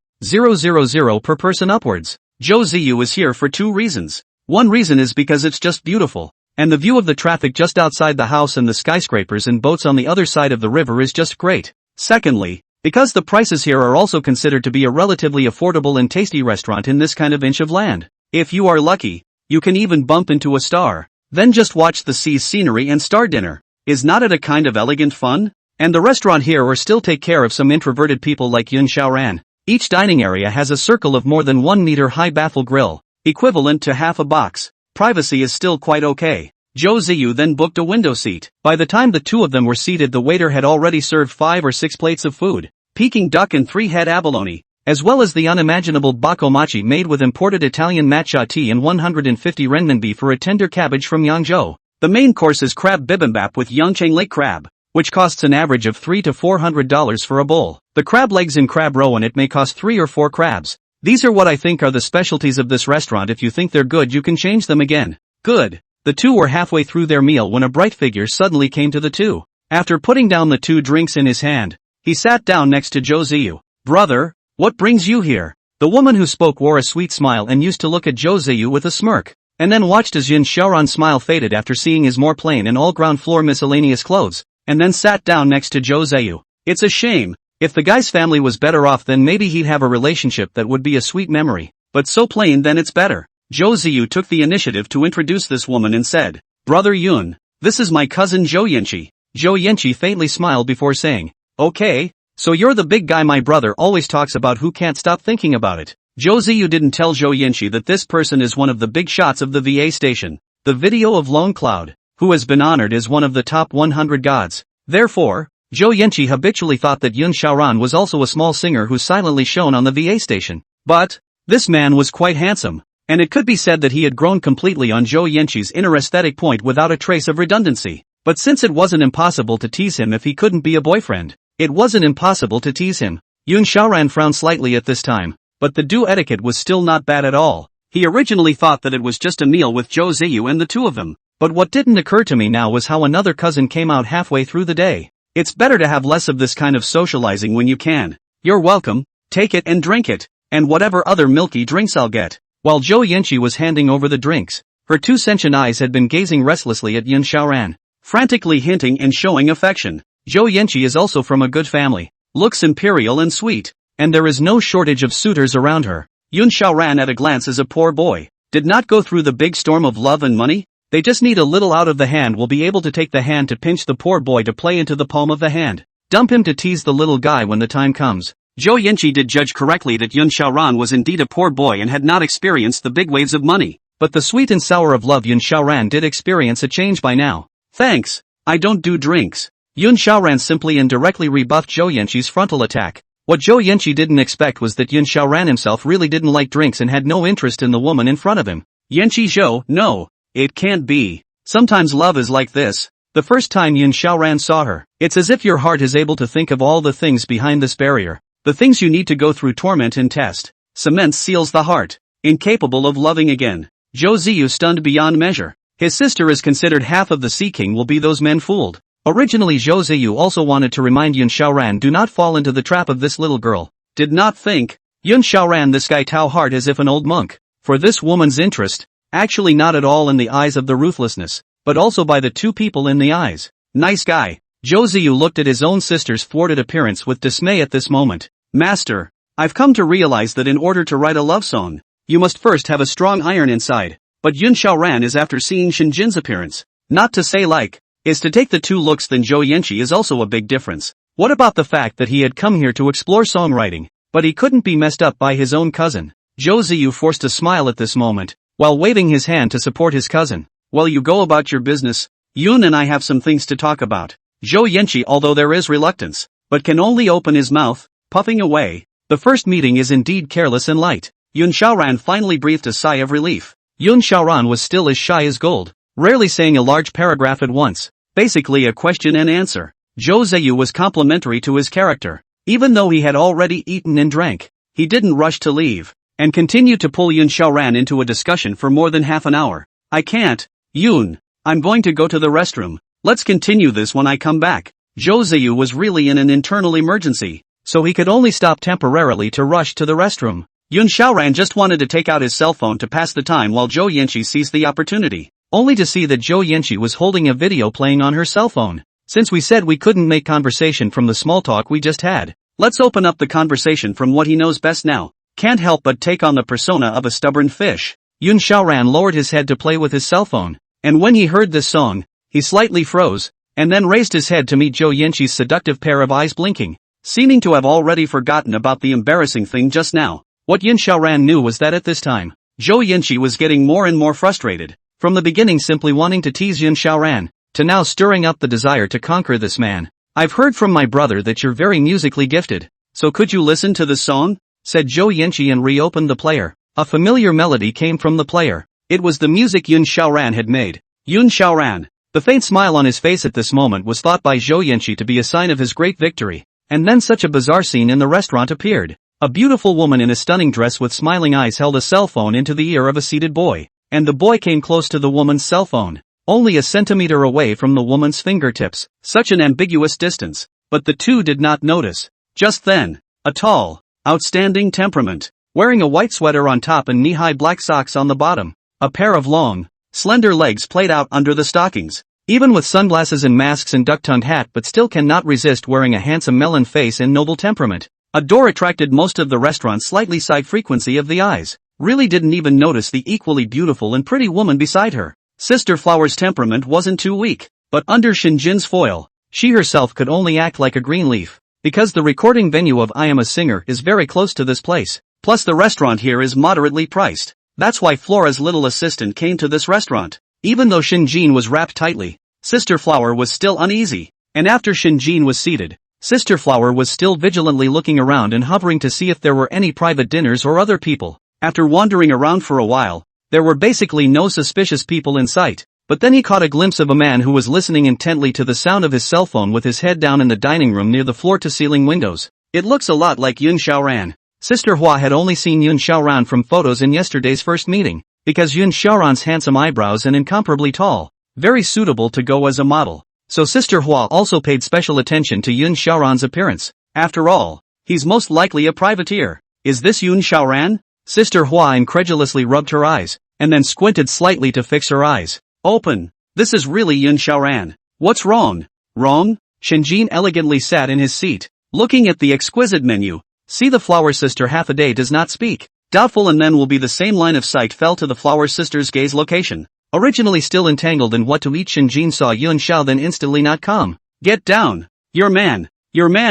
S1: per person upwards. Zhou Ziyu is here for two reasons. One reason is because it's just beautiful. And the view of the traffic just outside the house and the skyscrapers and boats on the other side of the river is just great. Secondly, because the prices here are also considered to be a relatively affordable and tasty restaurant in this kind of inch of land. If you are lucky, you can even bump into a star. Then just watch the sea's scenery and star dinner. Is not it a kind of elegant fun? And the restaurant here or still take care of some introverted people like Yun Xiaoran. Each dining area has a circle of more than 1 meter high baffle grill, equivalent to half a box. Privacy is still quite okay. Zhou Ziyu then booked a window seat. By the time the two of them were seated, the waiter had already served 5 or 6 plates of food, Peking duck and 3-head abalone, as well as the unimaginable bakomachi made with imported Italian matcha tea and 150 renminbi for a tender cabbage from Yangzhou. The main course is crab bibimbap with Yangchang lake crab, which costs an average of $300 to $400 for a bowl. The crab legs in crab roe, and it may cost 3 or 4 crabs. These are what I think are the specialties of this restaurant. If you think they're good, you can change them again. Good. The two were halfway through their meal when a bright figure suddenly came to the two. After putting down the 2 drinks in his hand, he sat down next to Zhou Ziyu. Brother, what brings you here? The woman who spoke wore a sweet smile and used to look at Zhou Ziyu with a smirk, and then watched as Yun Xiaoran's smile faded after seeing his more plain and all ground floor miscellaneous clothes, and then sat down next to Zhou Ziyu. It's a shame. If the guy's family was better off, then maybe he'd have a relationship that would be a sweet memory. But so plain, then it's better. Zhou Ziyu took the initiative to introduce this woman and said, Brother Yun, this is my cousin Zhou Yanqi. Zhou Yanqi faintly smiled before saying, okay, so you're the big guy my brother always talks about who can't stop thinking about it. Zhou Ziyu didn't tell Zhou Yanqi that this person is one of the big shots of the VA station, the video of Lone Cloud, who has been honored as one of the top 100 gods. Therefore, Zhou Yanqi habitually thought that Yun Xiaoran was also a small singer who silently shone on the VA station. But this man was quite handsome, and it could be said that he had grown completely on Zhou Yanqi's inner aesthetic point without a trace of redundancy. But since it wasn't impossible to tease him if he couldn't be a boyfriend, it wasn't impossible to tease him. Yun Xiaoran frowned slightly at this time, but the due etiquette was still not bad at all. He originally thought that it was just a meal with Zhou Ziyu and the two of them, but what didn't occur to me now was how another cousin came out halfway through the day. It's better to have less of this kind of socializing when you can. You're welcome, take it and drink it, and whatever other milky drinks I'll get. While Zhou Yanqi was handing over the drinks, her 2 sentient eyes had been gazing restlessly at Yun Xiaoran, frantically hinting and showing affection. Zhou Yanqi is also from a good family, looks imperial and sweet, and there is no shortage of suitors around her. Yun Xiaoran at a glance is a poor boy, did not go through the big storm of love and money. They just need a little out of the hand, will be able to take the hand to pinch the poor boy to play into the palm of the hand. Dump him to tease the little guy when the time comes. Zhou Yanqi did judge correctly that Yun Xiaoran was indeed a poor boy and had not experienced the big waves of money. But the sweet and sour of love, Yun Xiaoran did experience a change by now. Thanks, I don't do drinks. Yun Xiaoran simply and directly rebuffed Zhou Yanqi's frontal attack. What Zhou Yanqi didn't expect was that Yun Xiaoran himself really didn't like drinks and had no interest in the woman in front of him. Yanqi Zhou, no, it can't be. Sometimes love is like this. The first time Yun Xiaoran saw her, it's as if your heart is able to think of all the things behind this barrier. The things you need to go through torment and test. Cement seals the heart. Incapable of loving again. Zhou Ziyu stunned beyond measure. His sister is considered half of the Sea King. Will be those men fooled? Originally Zhou Ziyu also wanted to remind Yun Xiaoran, do not fall into the trap of this little girl. Did not think. Yun Xiaoran, this guy Tao hard as if an old monk. For this woman's interest. Actually not at all in the eyes of the ruthlessness, but also by the 2 people in the eyes. Nice guy. Zhou Ziyu looked at his own sister's thwarted appearance with dismay at this moment. Master, I've come to realize that in order to write a love song, you must first have a strong iron inside. But Yun Xiaoran is after seeing Shinjin's appearance. Not to say like, is to take the 2 looks, then Zhou Yanqi is also a big difference. What about the fact that he had come here to explore songwriting, but he couldn't be messed up by his own cousin? Zhou Ziyu forced a smile at this moment, while waving his hand to support his cousin. Well, you go about your business. Yun and I have some things to talk about. Zhou Yanqi, although there is reluctance, but can only open his mouth, puffing away. The first meeting is indeed careless and light. Yun Xiaoran finally breathed a sigh of relief. Yun Xiaoran was still as shy as gold, rarely saying a large paragraph at once, basically a question and answer. Zhou Ziyu was complimentary to his character. Even though he had already eaten and drank, he didn't rush to leave, and continued to pull Yun Xiaoran into a discussion for more than half an hour. I can't, Yun. I'm going to go to the restroom. Let's continue this when I come back. Zhou Ziyu was really in an internal emergency, so he could only stop temporarily to rush to the restroom. Yun Xiaoran just wanted to take out his cell phone to pass the time while Zhou Yanqi seized the opportunity, only to see that Zhou Yanqi was holding a video playing on her cell phone. Since we said we couldn't make conversation from the small talk we just had, let's open up the conversation from what he knows best now. Can't help but take on the persona of a stubborn fish. Yun Xiaoran lowered his head to play with his cell phone, and when he heard this song, he slightly froze, and then raised his head to meet Zhou Yanqi's seductive pair of eyes blinking, seeming to have already forgotten about the embarrassing thing just now. What Yun Xiaoran knew was that at this time, Zhou Yanqi was getting more and more frustrated, from the beginning simply wanting to tease Yun Xiaoran, to now stirring up the desire to conquer this man. I've heard from my brother that you're very musically gifted, so could you listen to this song? Said Zhou Yanqi and reopened the player. A familiar melody came from the player. It was the music Yun Xiaoran had made. Yun Xiaoran. The faint smile on his face at this moment was thought by Zhou Yanqi to be a sign of his great victory, and then such a bizarre scene in the restaurant appeared. A beautiful woman in a stunning dress with smiling eyes held a cell phone into the ear of a seated boy, and the boy came close to the woman's cell phone, only a centimeter away from the woman's fingertips, such an ambiguous distance, but the two did not notice. Just then, a tall, outstanding temperament, wearing a white sweater on top and knee-high black socks on the bottom, a pair of long, slender legs played out under the stockings, even with sunglasses and masks and duck-tongued hat but still cannot resist wearing a handsome melon face and noble temperament. A door attracted most of the restaurant's slightly side frequency of the eyes, really didn't even notice the equally beautiful and pretty woman beside her. Sister Flower's temperament wasn't too weak, but under Shinjin's foil, she herself could only act like a green leaf, because the recording venue of I Am a Singer is very close to this place, plus the restaurant here is moderately priced. That's why Flora's little assistant came to this restaurant. Even though Shinjin was wrapped tightly, Sister Flower was still uneasy, and after Shinjin was seated, Sister Flower was still vigilantly looking around and hovering to see if there were any private dinners or other people. After wandering around for a while, there were basically no suspicious people in sight, but then he caught a glimpse of a man who was listening intently to the sound of his cell phone with his head down in the dining room near the floor-to-ceiling windows. It looks a lot like Yun Xiaoran. Sister Hua had only seen Yun Xiaoran from photos in yesterday's first meeting, because Yun Xiaoran's handsome eyebrows and incomparably tall, very suitable to go as a model. So Sister Hua also paid special attention to Yun Xiaoran's appearance. After all, he's most likely a privateer. Is this Yun Xiaoran? Sister Hua incredulously rubbed her eyes, and then squinted slightly to fix her eyes. Open. This is really Yun Xiaoran. What's wrong? Wrong? Shinjin elegantly sat in his seat, looking at the exquisite menu. See the flower sister half a day does not speak. Doubtful and then will be the same line of sight fell to the flower sister's gaze location. Originally still entangled in what to eat, Shinjin saw Yun Xiao then instantly not calm. Get down. Your man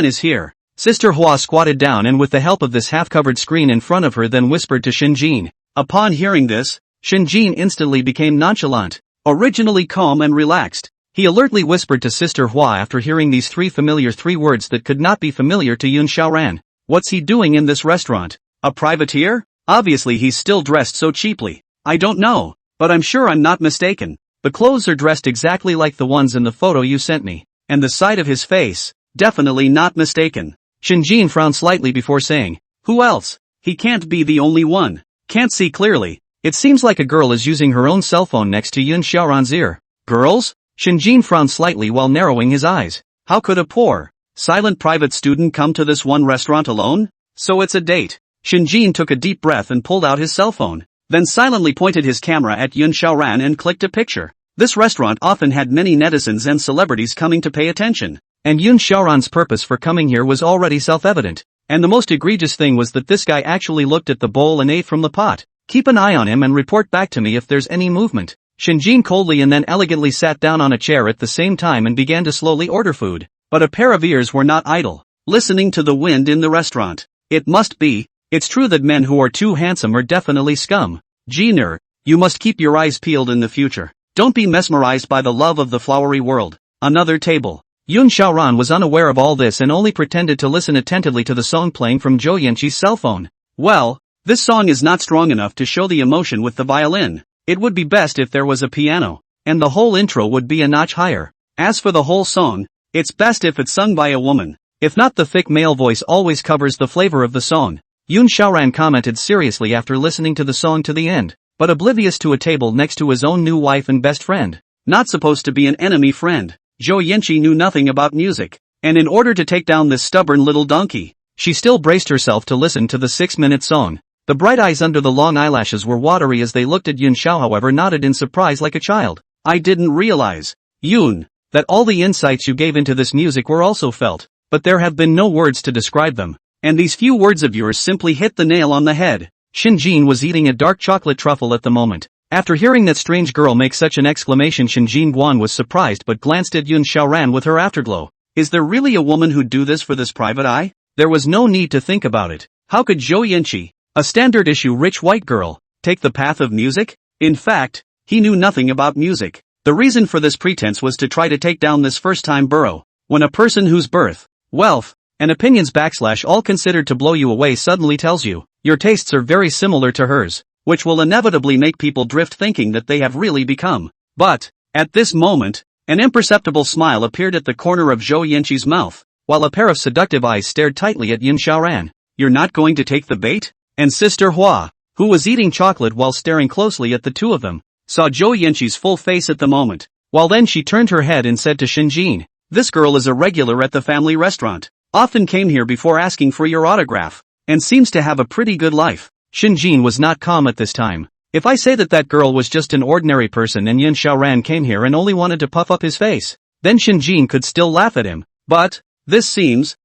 S1: is here. Sister Hua squatted down and with the help of this half-covered screen in front of her then whispered to Shinjin. Upon hearing this, Shinjin instantly became nonchalant. Originally calm and relaxed, he alertly whispered to Sister Hua after hearing these three words that could not be familiar to Yun Xiaoran. What's he doing in this restaurant? A privateer? Obviously he's still dressed so cheaply. I don't know, but I'm sure I'm not mistaken. The clothes are dressed exactly like the ones in the photo you sent me, and the side of his face, definitely not mistaken. Shinjin frowned slightly before saying, who else? He can't be the only one. Can't see clearly. It seems like a girl is using her own cell phone next to Yun Xiaoran's ear. Girls? Shinjin frowned slightly while narrowing his eyes. How could a poor, silent private student come to this one restaurant alone? So it's a date. Shinjin took a deep breath and pulled out his cell phone, then silently pointed his camera at Yun Xiaoran and clicked a picture. This restaurant often had many netizens and celebrities coming to pay attention, and Yun Xiaoran's purpose for coming here was already self-evident. And the most egregious thing was that this guy actually looked at the bowl and ate from the pot. Keep an eye on him and report back to me if there's any movement. Shinjin coldly and then elegantly sat down on a chair at the same time and began to slowly order food. But a pair of ears were not idle, listening to the wind in the restaurant. It must be. It's true that men who are too handsome are definitely scum. Jiner, you must keep your eyes peeled in the future. Don't be mesmerized by the love of the flowery world. Another table. Yun Xiaoran was unaware of all this and only pretended to listen attentively to the song playing from Zhou Yanqi's cell phone. Well, This song is not strong enough to show the emotion with the violin. It would be best if there was a piano, and the whole intro would be a notch higher. As for the whole song, it's best if it's sung by a woman. If not, the thick male voice always covers the flavor of the song. Yoon Xiaoran commented seriously after listening to the song to the end, but oblivious to a table next to his own new wife and best friend. Not supposed to be an enemy friend. Zhou Yanqi knew nothing about music, and in order to take down this stubborn little donkey, she still braced herself to listen to the 6-minute song. The bright eyes under the long eyelashes were watery as they looked at Yun Xiao, however nodded in surprise like a child. I didn't realize, Yun, that all the insights you gave into this music were also felt, but there have been no words to describe them. And these few words of yours simply hit the nail on the head. Shinjin was eating a dark chocolate truffle at the moment. After hearing that strange girl make such an exclamation, Shinjin Guan was surprised but glanced at Yun Xiaoran with her afterglow. Is there really a woman who'd do this for this private eye? There was no need to think about it. How could Zhou Yanqi, a standard-issue rich white girl, take the path of music? In fact, he knew nothing about music. The reason for this pretense was to try to take down this first-time burro. When a person whose birth, wealth, and opinions / all considered to blow you away suddenly tells you, your tastes are very similar to hers, which will inevitably make people drift thinking that they have really become. But, at this moment, an imperceptible smile appeared at the corner of Zhou Yanqi's mouth, while a pair of seductive eyes stared tightly at Yun Xiaoran. You're not going to take the bait? And Sister Hua, who was eating chocolate while staring closely at the two of them, saw Zhou Yanqi's full face at the moment. While then she turned her head and said to Shinjin, this girl is a regular at the family restaurant, often came here before asking for your autograph, and seems to have a pretty good life. Shinjin was not calm at this time. If I say that girl was just an ordinary person and Yun Xiaoran came here and only wanted to puff up his face, then Shinjin could still laugh at him. But, this seems,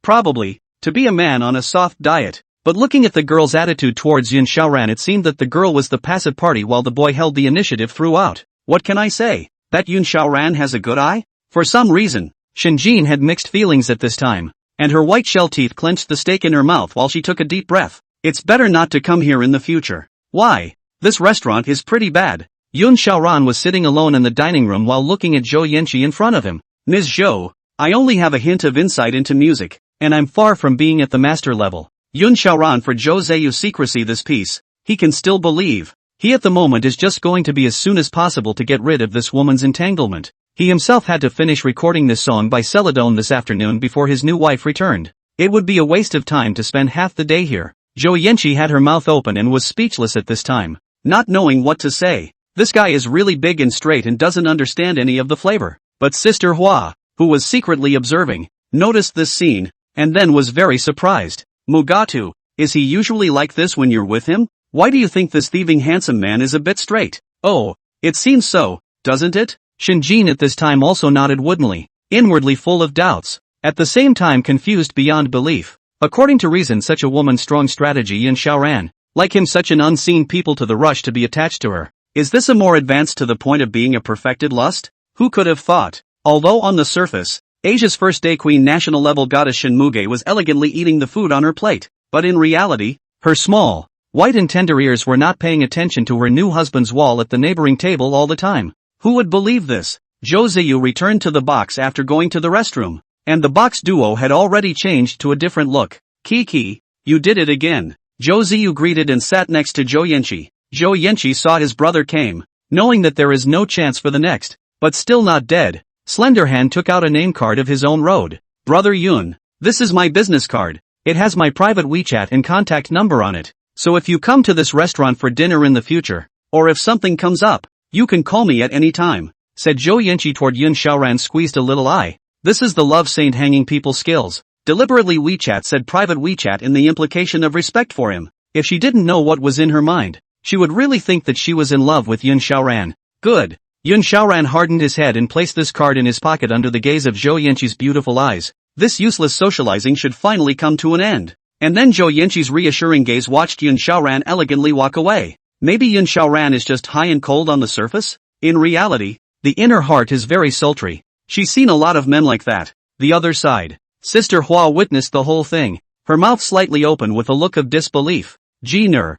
S1: probably, to be a man on a soft diet. But looking at the girl's attitude towards Yun Xiaoran, it seemed that the girl was the passive party while the boy held the initiative throughout. What can I say? That Yun Xiaoran has a good eye? For some reason, Shinjin had mixed feelings at this time, and her white shell teeth clenched the steak in her mouth while she took a deep breath. It's better not to come here in the future. Why? This restaurant is pretty bad. Yun Xiaoran was sitting alone in the dining room while looking at Zhou Yanqi in front of him. Ms. Zhou, I only have a hint of insight into music, and I'm far from being at the master level. Yun Xiaoran, for Zhou Ziyu's secrecy this piece, he can still believe. He at the moment is just going to be as soon as possible to get rid of this woman's entanglement. He himself had to finish recording this song by Celadon this afternoon before his new wife returned. It would be a waste of time to spend half the day here. Zhou Yanqi had her mouth open and was speechless at this time, not knowing what to say. This guy is really big and straight and doesn't understand any of the flavor. But Sister Hua, who was secretly observing, noticed this scene, and then was very surprised. Mugatu, is he usually like this when you're with him? Why do you think this thieving handsome man is a bit straight? Oh, it seems so, doesn't it? Shinjin at this time also nodded woodenly, inwardly full of doubts, at the same time confused beyond belief. According to reason, such a woman's strong strategy Yun Xiaoran, like him such an unseen people to the rush to be attached to her. Is this a more advanced to the point of being a perfected lust? Who could have thought? Although on the surface, Asia's first-day queen national-level goddess Shinmuge was elegantly eating the food on her plate, but in reality, her small, white and tender ears were not paying attention to her new husband's wall at the neighboring table all the time. Who would believe this? Zhou Ziyu returned to the box after going to the restroom, and the box duo had already changed to a different look. Kiki, you did it again. Zhou Ziyu greeted and sat next to Zhou Yanqi. Zhou Yanqi saw his brother came, knowing that there is no chance for the next, but still not dead. Slenderhand took out a name card of his own road. Brother Yun, this is my business card. It has my private WeChat and contact number on it. So if you come to this restaurant for dinner in the future, or if something comes up, you can call me at any time, said Zhou Yanqi toward Yun Xiaoran. Squeezed a little eye. This is the love saint hanging people skills. Deliberately WeChat said private WeChat in the implication of respect for him. If she didn't know what was in her mind, she would really think that she was in love with Yun Xiaoran. Good. Yun Xiaoran hardened his head and placed this card in his pocket under the gaze of Zhou Yanqi's beautiful eyes. This useless socializing should finally come to an end. And then Zhou Yanqi's reassuring gaze watched Yun Xiaoran elegantly walk away. Maybe Yun Xiaoran is just high and cold on the surface? In reality, the inner heart is very sultry. She's seen a lot of men like that. The other side. Sister Hua witnessed the whole thing, her mouth slightly open with a look of disbelief. Jiner,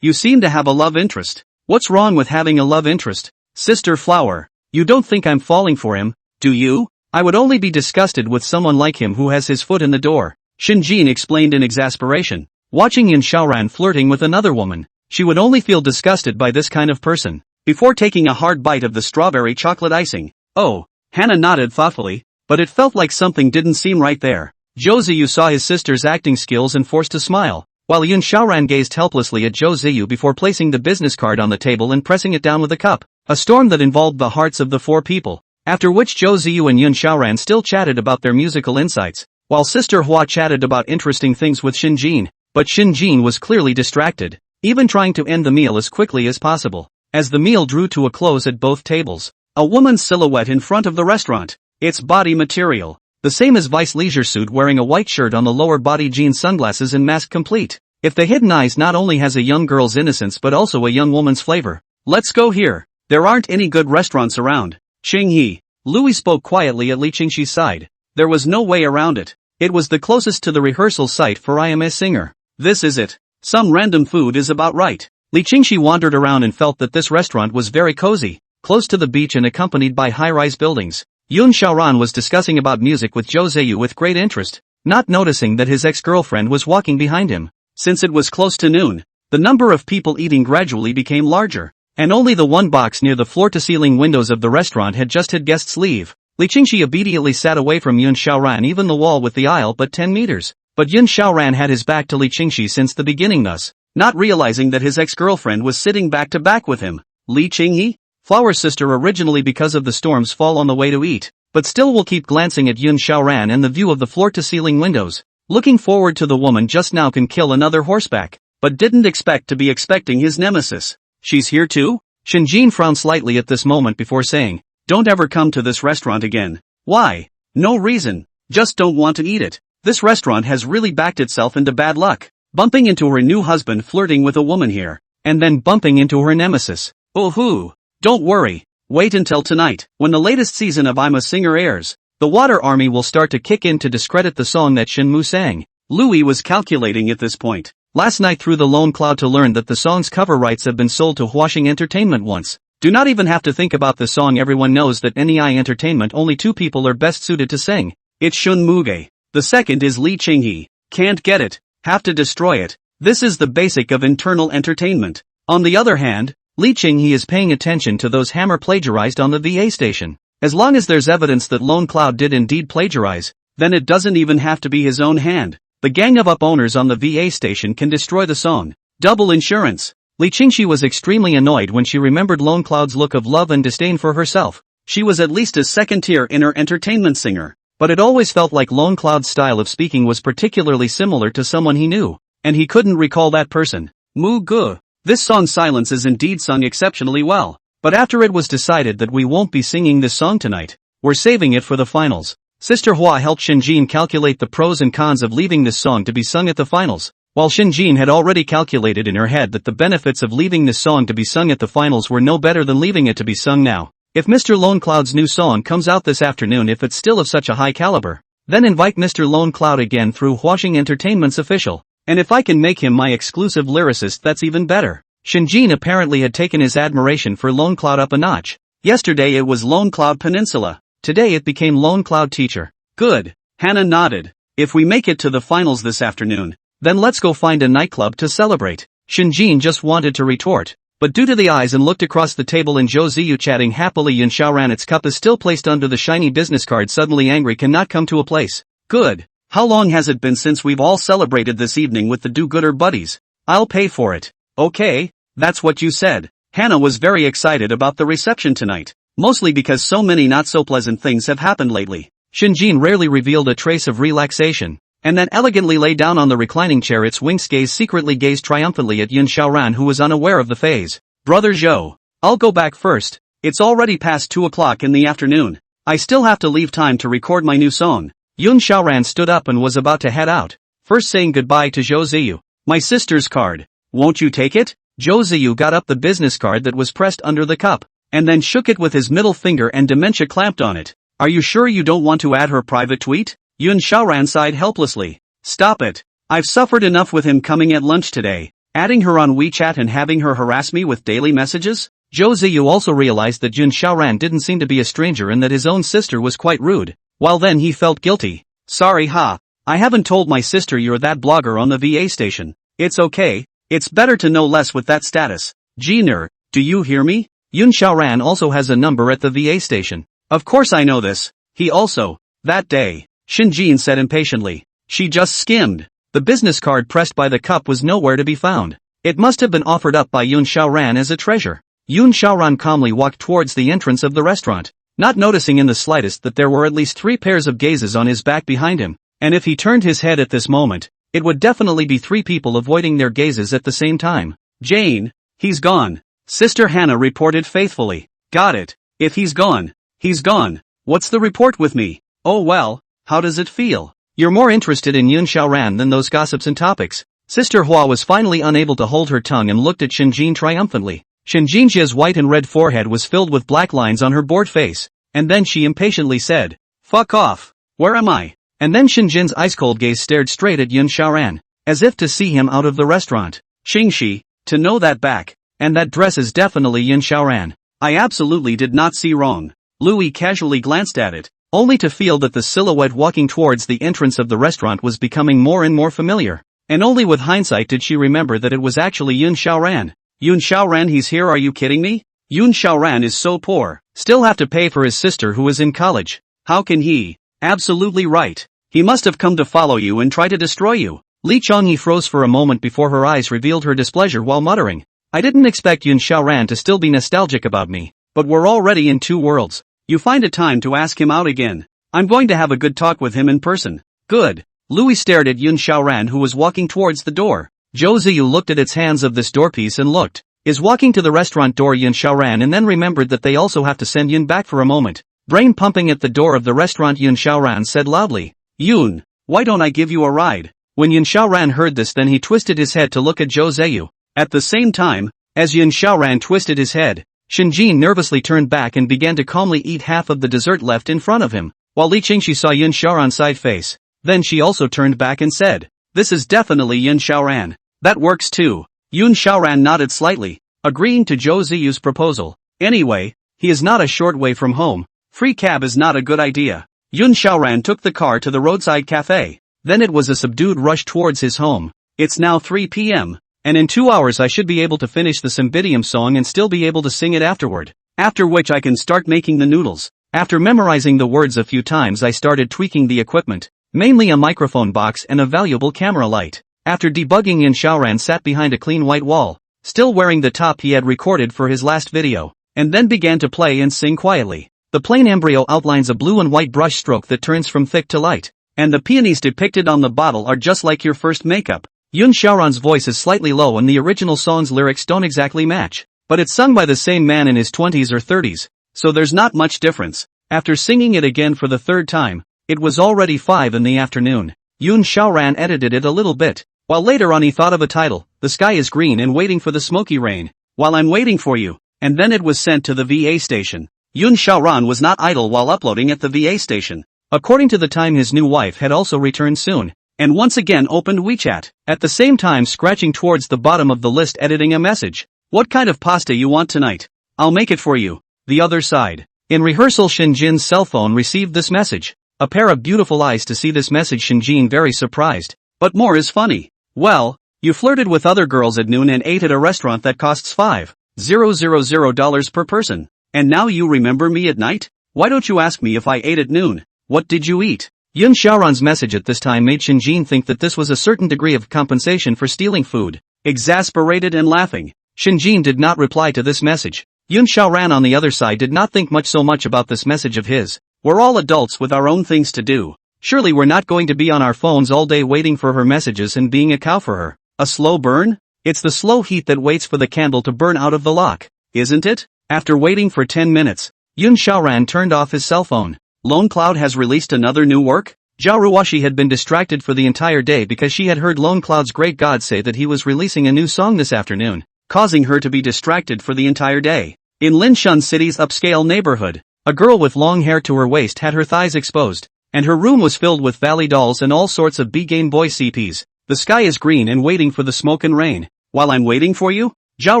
S1: you seem to have a love interest. What's wrong with having a love interest? Sister Flower, you don't think I'm falling for him, do you? I would only be disgusted with someone like him who has his foot in the door. Shinjin explained in exasperation. Watching Yun Xiaoran flirting with another woman, she would only feel disgusted by this kind of person. Before taking a hard bite of the strawberry chocolate icing, oh, Hannah nodded thoughtfully, but it felt like something didn't seem right there. Zhou Ziyu saw his sister's acting skills and forced a smile, while Yun Xiaoran gazed helplessly at Zhou Ziyu before placing the business card on the table and pressing it down with a cup. A storm that involved the hearts of the four people. After which Zhou Ziyu and Yun Xiaoran still chatted about their musical insights, while Sister Hua chatted about interesting things with Xinjin, but Xinjin was clearly distracted, even trying to end the meal as quickly as possible. As the meal drew to a close at both tables, a woman's silhouette in front of the restaurant, its body material, the same as Vice leisure suit wearing a white shirt on the lower body, jeans, sunglasses and mask complete. If the hidden eyes not only has a young girl's innocence but also a young woman's flavor. Let's go here. There aren't any good restaurants around. Qinghe. Louis spoke quietly at Li Qingxi's side. There was no way around it. It was the closest to the rehearsal site for I Am a Singer. This is it. Some random food is about right. Li Qingxi wandered around and felt that this restaurant was very cozy, close to the beach and accompanied by high-rise buildings. Yun Xiaoran was discussing about music with Zhou Ziyu with great interest, not noticing that his ex-girlfriend was walking behind him. Since it was close to noon, the number of people eating gradually became larger, and only the one box near the floor-to-ceiling windows of the restaurant had just had guests leave. Li Qingxi immediately sat away from Yun Xiaoran, even the wall with the aisle but 10 meters. But Yun Xiaoran had his back to Li Qingxi since the beginning, thus not realizing that his ex-girlfriend was sitting back to back with him. Li Qinghe? Flower's sister originally because of the storm's fall on the way to eat, but still will keep glancing at Yun Xiaoran and the view of the floor-to-ceiling windows. Looking forward to the woman just now can kill another horseback, but didn't expect to be expecting his nemesis. She's here too? Xinjin frowned slightly at this moment before saying, don't ever come to this restaurant again. Why? No reason. Just don't want to eat it. This restaurant has really backed itself into bad luck. Bumping into her new husband flirting with a woman here, and then bumping into her nemesis. Oh-hoo. Don't worry. Wait until tonight, when the latest season of I'm a Singer airs. The water army will start to kick in to discredit the song that Shenmu sang. Louis was calculating at this point. Last night through the lone cloud to learn that the song's cover rights have been sold to Huaxing Entertainment once. Do not even have to think about the song, everyone knows that NEI Entertainment only two people are best suited to sing. It's Shun Muge. The second is Li Qinghe. Can't get it. Have to destroy it. This is the basic of internal entertainment. On the other hand, Li Qinghe is paying attention to those Hammer plagiarized on the VA station. As long as there's evidence that Lone Cloud did indeed plagiarize, then it doesn't even have to be his own hand. The gang of up owners on the VA station can destroy the song. Double insurance. Li Qingxi was extremely annoyed when she remembered Lone Cloud's look of love and disdain for herself. She was at least a second tier in her entertainment singer, but it always felt like Lone Cloud's style of speaking was particularly similar to someone he knew, and he couldn't recall that person. Mu Gu. This song's silence is indeed sung exceptionally well, but after it was decided that we won't be singing this song tonight, we're saving it for the finals. Sister Hua helped Xinjin calculate the pros and cons of leaving this song to be sung at the finals, while Xinjin had already calculated in her head that the benefits of leaving this song to be sung at the finals were no better than leaving it to be sung now. If Mr. Lone Cloud's new song comes out this afternoon, if it's still of such a high caliber, then invite Mr. Lone Cloud again through Huaxing Entertainment's official. And if I can make him my exclusive lyricist, that's even better. Xinjin apparently had taken his admiration for Lone Cloud up a notch. Yesterday it was Lone Cloud Peninsula. Today it became Lone Cloud Teacher. Good. Hannah nodded. If we make it to the finals this afternoon, then let's go find a nightclub to celebrate. Xinjin just wanted to retort, but due to the eyes and looked across the table and Zhou Ziyu chatting happily, Yun Xiaoran, its cup is still placed under the shiny business card, suddenly angry cannot come to a place. Good. How long has it been since we've all celebrated this evening with the do-gooder buddies? I'll pay for it. Okay, that's what you said. Hannah was very excited about the reception tonight, mostly because so many not-so-pleasant things have happened lately. Xinjin rarely revealed a trace of relaxation, and then elegantly lay down on the reclining chair. Its winged gaze secretly gazed triumphantly at Yun Xiaoran, who was unaware of the phase. Brother Zhou, I'll go back first. It's already past 2 o'clock in the afternoon. I still have to leave time to record my new song. Yun Xiaoran stood up and was about to head out, first saying goodbye to Zhou Ziyu. My sister's card. Won't you take it? Zhou Ziyu got up the business card that was pressed under the cup, and then shook it with his middle finger and dementia clamped on it. Are you sure you don't want to add her private tweet? Yun Xiaoran sighed helplessly. Stop it. I've suffered enough with him coming at lunch today, adding her on WeChat and having her harass me with daily messages. Zhou Ziyu also realized that Yun Xiaoran didn't seem to be a stranger and that his own sister was quite rude. While then he felt guilty. Sorry, I haven't told my sister you're that blogger on the VA station. It's okay, it's better to know less with that status. Jiner, do you hear me? Yun Xiaoran also has a number at the VA station. Of course I know this. He also. That day, Shinjin said impatiently. She just skimmed. The business card pressed by the cup was nowhere to be found. It must have been offered up by Yun Xiaoran as a treasure. Yun Xiaoran calmly walked towards the entrance of the restaurant, not noticing in the slightest that there were at least 3 pairs of gazes on his back behind him, and if he turned his head at this moment, it would definitely be 3 people avoiding their gazes at the same time. Jane, he's gone. Sister Hannah reported faithfully. Got it. If he's gone, he's gone. What's the report with me? Oh well, how does it feel? You're more interested in Yun Xiaoran than those gossips and topics. Sister Hua was finally unable to hold her tongue and looked at Shinjin triumphantly. Shinjin's white and red forehead was filled with black lines on her bored face, and then she impatiently said, "Fuck off. Where am I?" And then Shinjin's ice-cold gaze stared straight at Yun Xiaoran, as if to see him out of the restaurant. Xingxi, to know that back, and that dress is definitely Yun Xiaoran. I absolutely did not see wrong. Louis casually glanced at it, only to feel that the silhouette walking towards the entrance of the restaurant was becoming more and more familiar, and only with hindsight did she remember that it was actually Yun Xiaoran. Yun Xiaoran, he's here, are you kidding me? Yun Xiaoran is so poor, still have to pay for his sister who is in college. How can he? Absolutely right. He must have come to follow you and try to destroy you. Li Chongyi froze for a moment before her eyes revealed her displeasure while muttering, I didn't expect Yun Xiaoran to still be nostalgic about me, but we're already in 2 worlds. You find a time to ask him out again. I'm going to have a good talk with him in person. Good. Louis stared at Yun Xiaoran who was walking towards the door. Zhou Ziyu looked at its hands of this doorpiece and looked. Is walking to the restaurant door Yun Xiaoran and then remembered that they also have to send Yun back for a moment. Brain pumping at the door of the restaurant Yun Xiaoran said loudly, Yun, why don't I give you a ride? When Yun Xiaoran heard this then he twisted his head to look at Zhou Ziyu. At the same time, as Yun Xiaoran twisted his head, Shinjin nervously turned back and began to calmly eat half of the dessert left in front of him, while Li Qingxi saw Yun Xiaoran's side face. Then she also turned back and said, This is definitely Yun Xiaoran. That works too. Yun Xiaoran nodded slightly, agreeing to Zhou Ziyu's proposal. Anyway, he is not a short way from home. Free cab is not a good idea. Yun Xiaoran took the car to the roadside cafe. Then it was a subdued rush towards his home. It's now 3 p.m. And in 2 hours I should be able to finish the Cymbidium song and still be able to sing it afterward. After which I can start making the noodles. After memorizing the words a few times I started tweaking the equipment, mainly a microphone box and a valuable camera light. After debugging Yun Xiaoran sat behind a clean white wall, still wearing the top he had recorded for his last video, and then began to play and sing quietly. The plain embryo outlines a blue and white brush stroke that turns from thick to light, and the peonies depicted on the bottle are just like your first makeup. Yun Xiaoran's voice is slightly low and the original song's lyrics don't exactly match, but it's sung by the same man in his 20s or 30s, so there's not much difference. After singing it again for the 3rd time, it was already 5 in the afternoon. Yun Xiaoran edited it a little bit, while later on he thought of a title, The Sky is Green and Waiting for the Smoky Rain, While I'm Waiting for You, and then it was sent to the VA station. Yun Xiaoran was not idle while uploading at the VA station. According to the time his new wife had also returned soon, and once again opened WeChat, at the same time scratching towards the bottom of the list editing a message. What kind of pasta you want tonight? I'll make it for you. The other side. In rehearsal Shinjin's cell phone received this message. A pair of beautiful eyes to see this message. Shinjin very surprised. But more is funny. Well, you flirted with other girls at noon and ate at a restaurant that costs $5,000 per person. And now you remember me at night? Why don't you ask me if I ate at noon? What did you eat? Yun Xiaoran's message at this time made Shinjin think that this was a certain degree of compensation for stealing food. Exasperated and laughing, Shinjin did not reply to this message. Yun Xiaoran on the other side did not think much about this message of his. We're all adults with our own things to do. Surely we're not going to be on our phones all day waiting for her messages and being a cow for her. A slow burn? It's the slow heat that waits for the candle to burn out of the lock, isn't it? After waiting for 10 minutes, Yun Xiaoran turned off his cell phone. Lone Cloud has released another new work? Zhao Ruoshi had been distracted for the entire day because she had heard Lone Cloud's great god say that he was releasing a new song this afternoon, causing her to be distracted for the entire day. In Linshun City's upscale neighborhood, a girl with long hair to her waist had her thighs exposed, and her room was filled with valley dolls and all sorts of B-Game Boy CPs. The sky is green and waiting for the smoke and rain. While I'm waiting for you? Zhao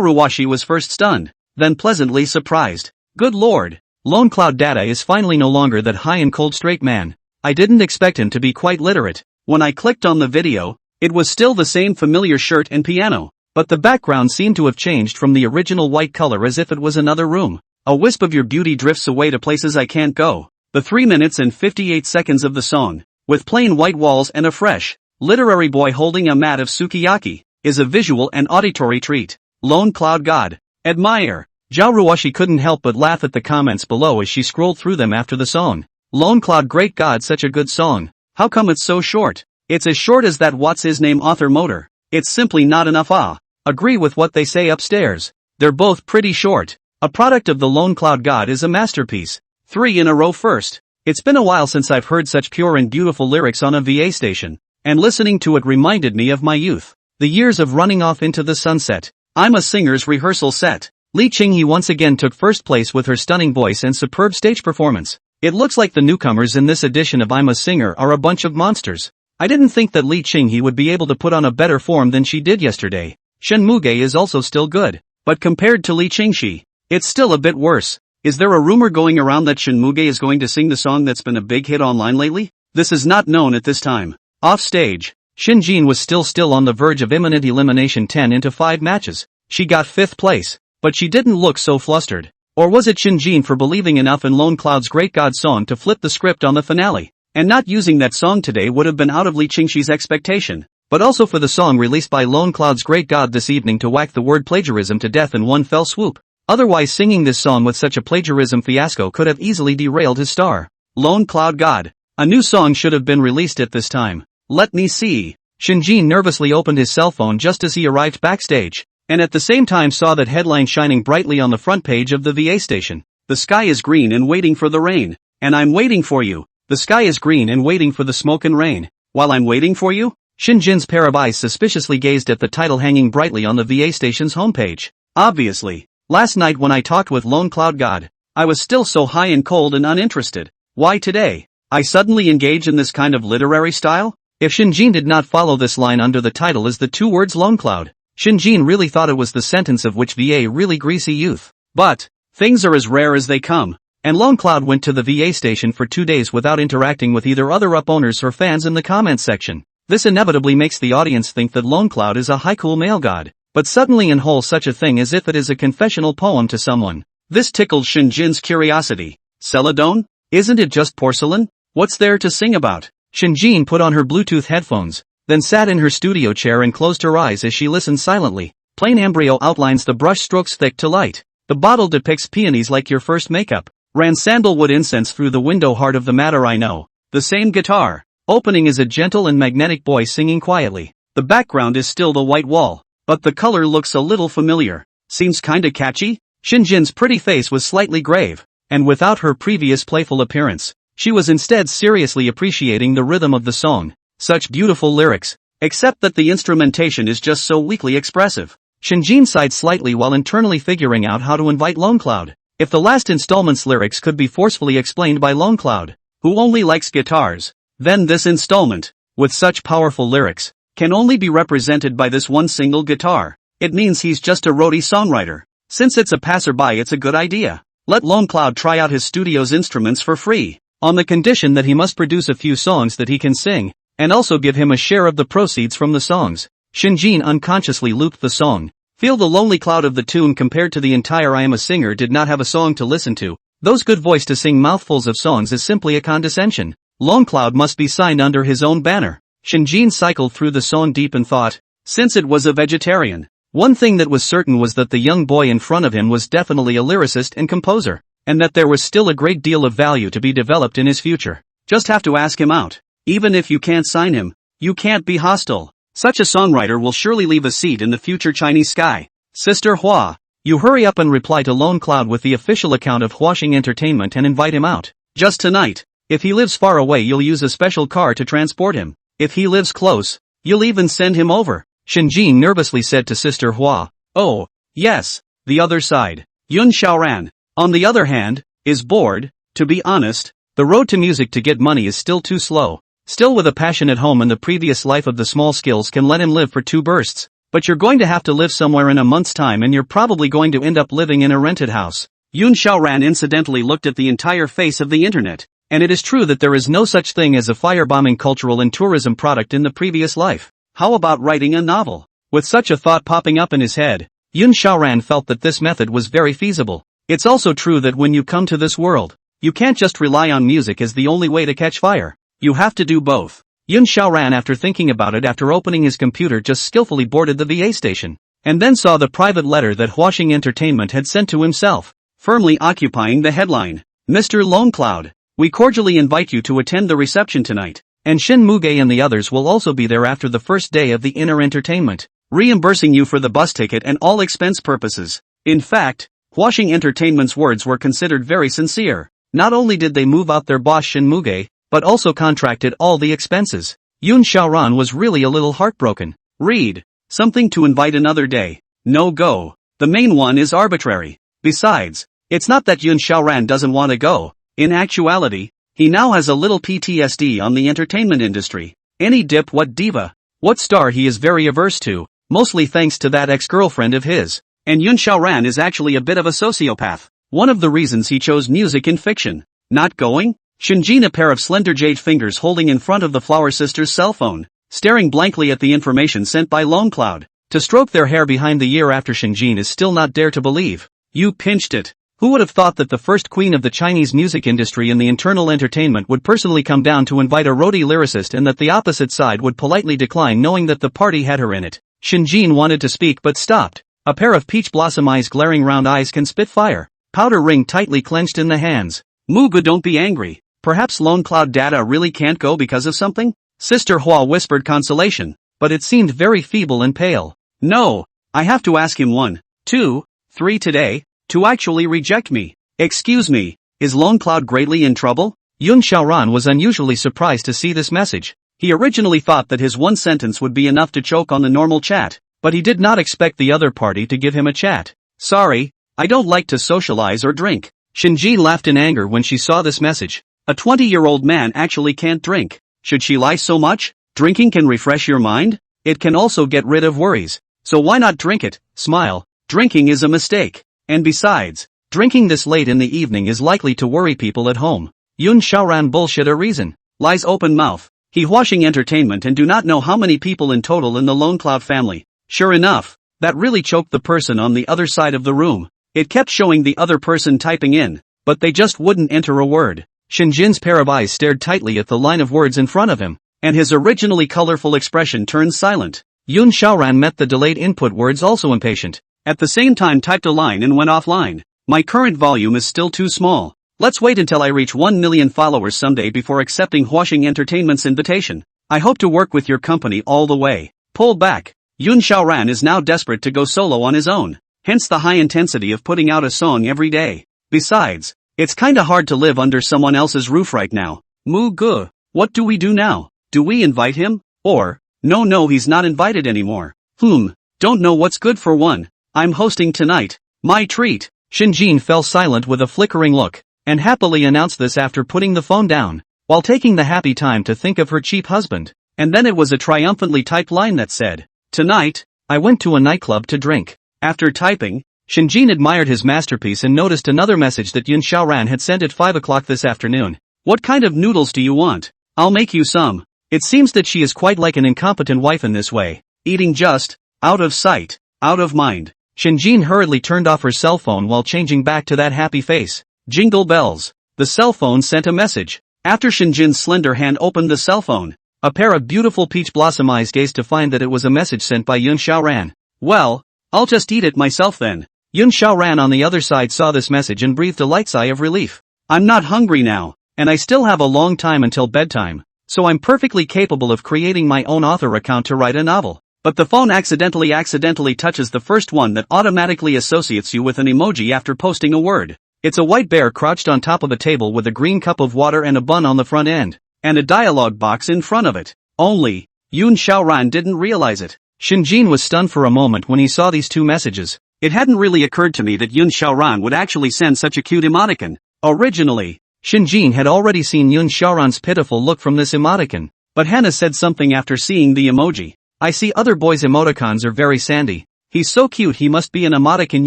S1: Ruoshi was first stunned, then pleasantly surprised. Good lord. Lone Cloud Data is finally no longer that high and cold straight man. I didn't expect him to be quite literate. When I clicked on the video, It was still the same familiar shirt and piano, but the background seemed to have changed from the original white color as if it was another room. A wisp of your beauty drifts away to places I can't go. The 3 minutes and 58 seconds of the song, with plain white walls and a fresh, literary boy holding a mat of sukiyaki, is a visual and auditory treat. Lone Cloud God. Admire. Zhao Ruoshi couldn't help but laugh at the comments below as she scrolled through them after the song. Lone Cloud, great God, such a good song. How come it's so short? It's as short as that what's his name author motor. It's simply not enough. Agree with what they say upstairs. They're both pretty short. A product of the Lone Cloud God is a masterpiece. 3 in a row first. It's been a while since I've heard such pure and beautiful lyrics on a VA station, and listening to it reminded me of my youth. The years of running off into the sunset. I'm a singer's rehearsal set. Li Qinghee once again took first place with her stunning voice and superb stage performance. It looks like the newcomers in this edition of I'm a Singer are a bunch of monsters. I didn't think that Li Qinghee would be able to put on a better form than she did yesterday. Shen Muge is also still good, but compared to Li Qinghee, it's still a bit worse. Is there a rumor going around that Shen Muge is going to sing the song that's been a big hit online lately? This is not known at this time. Off stage, Shin Jin was still on the verge of imminent elimination 10 into 5 matches. She got 5th place, but she didn't look so flustered. Or was it Shin Jin for believing enough in Lone Cloud's Great God song to flip the script on the finale? And not using that song today would have been out of Li Qinghee's expectation, but also for the song released by Lone Cloud's Great God this evening to whack the word plagiarism to death in one fell swoop. Otherwise, singing this song with such a plagiarism fiasco could have easily derailed his star. Lone Cloud God. A new song should have been released at this time. Let me see. Shinjin nervously opened his cell phone just as he arrived backstage, and at the same time saw that headline shining brightly on the front page of the VA station. The sky is green and waiting for the rain. And I'm waiting for you. The sky is green and waiting for the smoke and rain. While I'm waiting for you? Shinjin's pair of eyes suspiciously gazed at the title hanging brightly on the VA station's homepage. Obviously. Last night when I talked with Lone Cloud God, I was still so high and cold and uninterested. Why today? I suddenly engage in this kind of literary style? If Shinjin did not follow this line under the title as the 2 words Lone Cloud, Shinjin really thought it was the sentence of which VA really greasy youth. But, things are as rare as they come, and Lone Cloud went to the VA station for 2 days without interacting with either other up owners or fans in the comments section. This inevitably makes the audience think that Lone Cloud is a high-cool male god, but suddenly inhole such a thing as if it is a confessional poem to someone. This tickled Shinjin's curiosity. Celadone? Isn't it just porcelain? What's there to sing about? Shinjin put on her Bluetooth headphones, then sat in her studio chair and closed her eyes as she listened silently. Plain embryo outlines the brush strokes thick to light. The bottle depicts peonies like your first makeup. Ran sandalwood incense through the window, heart of the matter I know. The same guitar. Opening is a gentle and magnetic boy singing quietly. The background is still the white wall, but the color looks a little familiar. Seems kinda catchy? Shinjin's pretty face was slightly grave, and without her previous playful appearance, she was instead seriously appreciating the rhythm of the song. Such beautiful lyrics, except that the instrumentation is just so weakly expressive. Shinjin sighed slightly while internally figuring out how to invite Lone Cloud. If the last installment's lyrics could be forcefully explained by Lone Cloud, who only likes guitars, then this installment, with such powerful lyrics, can only be represented by this one single guitar. It means he's just a roadie songwriter. Since it's a passerby, it's a good idea. Let Lone Cloud try out his studio's instruments for free, on the condition that he must produce a few songs that he can sing, and also give him a share of the proceeds from the songs. Shinjin unconsciously looped the song. Feel the lonely cloud of the tune compared to the entire I Am a Singer did not have a song to listen to. Those good voice to sing mouthfuls of songs is simply a condescension. Lone Cloud must be signed under his own banner. Shinjin cycled through the song deep in thought. Since it was a vegetarian, one thing that was certain was that the young boy in front of him was definitely a lyricist and composer, and that there was still a great deal of value to be developed in his future. Just have to ask him out. Even if you can't sign him, you can't be hostile. Such a songwriter will surely leave a seat in the future Chinese sky. Sister Hua, you hurry up and reply to Lone Cloud with the official account of Huaxing Entertainment and invite him out. Just tonight. If he lives far away, you'll use a special car to transport him. If he lives close, you'll even send him over. Shinjin nervously said to Sister Hua. Oh, yes, the other side. Yun Xiaoran, on the other hand, is bored. To be honest, the road to music to get money is still too slow. Still, with a passion at home and the previous life of the small skills can let him live for 2 bursts. But you're going to have to live somewhere in a month's time, and you're probably going to end up living in a rented house. Yun Xiaoran incidentally looked at the entire face of the internet, and it is true that there is no such thing as a firebombing cultural and tourism product in the previous life. How about writing a novel? With such a thought popping up in his head, Yun Xiaoran felt that this method was very feasible. It's also true that when you come to this world, you can't just rely on music as the only way to catch fire. You have to do both. Yun Xiaoran, after thinking about it after opening his computer, just skillfully boarded the VA station, and then saw the private letter that Huaxing Entertainment had sent to himself, firmly occupying the headline. Mr. Longcloud, we cordially invite you to attend the reception tonight, and Shin Muge and the others will also be there after the first day of the inner entertainment, reimbursing you for the bus ticket and all expense purposes. In fact, Huaxing Entertainment's words were considered very sincere. Not only did they move out their boss Shin Muge, but also contracted all the expenses. Yun Xiaoran was really a little heartbroken. Read. Something to invite another day. No go. The main one is arbitrary. Besides, it's not that Yun Xiaoran doesn't want to go. In actuality, he now has a little PTSD on the entertainment industry. Any dip, what diva, what star he is very averse to, mostly thanks to that ex-girlfriend of his. And Yun Xiaoran is actually a bit of a sociopath. One of the reasons he chose music in fiction. Not going? Shinjin, a pair of slender jade fingers holding in front of the Flower Sisters' cell phone, staring blankly at the information sent by Longcloud, to stroke their hair behind the ear after Shinjin is still not dare to believe. You pinched it. Who would have thought that the first queen of the Chinese music industry in the internal entertainment would personally come down to invite a roadie lyricist, and that the opposite side would politely decline knowing that the party had her in it? Shinjin wanted to speak but stopped. A pair of peach blossom eyes, glaring round eyes, can spit fire. Powder ring tightly clenched in the hands. Mugu, don't be angry. Perhaps Longcloud Dada really can't go because of something? Sister Hua whispered consolation, but it seemed very feeble and pale. No, I have to ask him 1, 2, 3 today, to actually reject me. Excuse me, is Longcloud greatly in trouble? Yun Xiaoran was unusually surprised to see this message. He originally thought that his one sentence would be enough to choke on the normal chat, but he did not expect the other party to give him a chat. Sorry, I don't like to socialize or drink. Shinji laughed in anger when she saw this message. A 20-year-old man actually can't drink. Should she lie so much? Drinking can refresh your mind. It can also get rid of worries. So why not drink it? Smile. Drinking is a mistake. And besides, drinking this late in the evening is likely to worry people at home. Yun Xiaoran bullshit a reason. Lies open mouth. He Huaxing Entertainment and do not know how many people in total in the Longcloud family. Sure enough, that really choked the person on the other side of the room. It kept showing the other person typing in, but they just wouldn't enter a word. Shinjin's pair of eyes stared tightly at the line of words in front of him, and his originally colorful expression turned silent. Yun Xiaoran met the delayed input words, also impatient. At the same time typed a line and went offline. My current volume is still too small. Let's wait until I reach 1 million followers someday before accepting Huaxing Entertainment's invitation. I hope to work with your company all the way. Pull back. Yun Xiaoran is now desperate to go solo on his own, hence the high intensity of putting out a song every day. Besides, it's kinda hard to live under someone else's roof right now. Mugu, what do we do now? Do we invite him? Or, no, he's not invited anymore. Don't know what's good for one. I'm hosting tonight. My treat. Shinjin fell silent with a flickering look, and happily announced this after putting the phone down, while taking the happy time to think of her cheap husband. And then it was a triumphantly typed line that said, tonight, I went to a nightclub to drink. After typing, Shinjin admired his masterpiece and noticed another message that Yun Xiaoran had sent at 5 o'clock this afternoon. What kind of noodles do you want? I'll make you some. It seems that she is quite like an incompetent wife in this way, eating just, out of sight, out of mind. Shinjin hurriedly turned off her cell phone while changing back to that happy face. Jingle bells. The cell phone sent a message. After Shinjin's slender hand opened the cell phone, a pair of beautiful peach blossom eyes gazed to find that it was a message sent by Yun Xiaoran. Well, I'll just eat it myself then. Yun Xiaoran on the other side saw this message and breathed a light sigh of relief. I'm not hungry now, and I still have a long time until bedtime, so I'm perfectly capable of creating my own author account to write a novel. But the phone accidentally touches the first one that automatically associates you with an emoji after posting a word. It's a white bear crouched on top of a table with a green cup of water and a bun on the front end, and a dialogue box in front of it. Only, Yun Xiaoran didn't realize it. Shinjin was stunned for a moment when he saw these two messages. It hadn't really occurred to me that Yun Xiaoran would actually send such a cute emoticon. Originally, Shinjin had already seen Yun Xiaoran's pitiful look from this emoticon, but Hannah said something after seeing the emoji. I see other boys' emoticons are very sandy. He's so cute, he must be an emoticon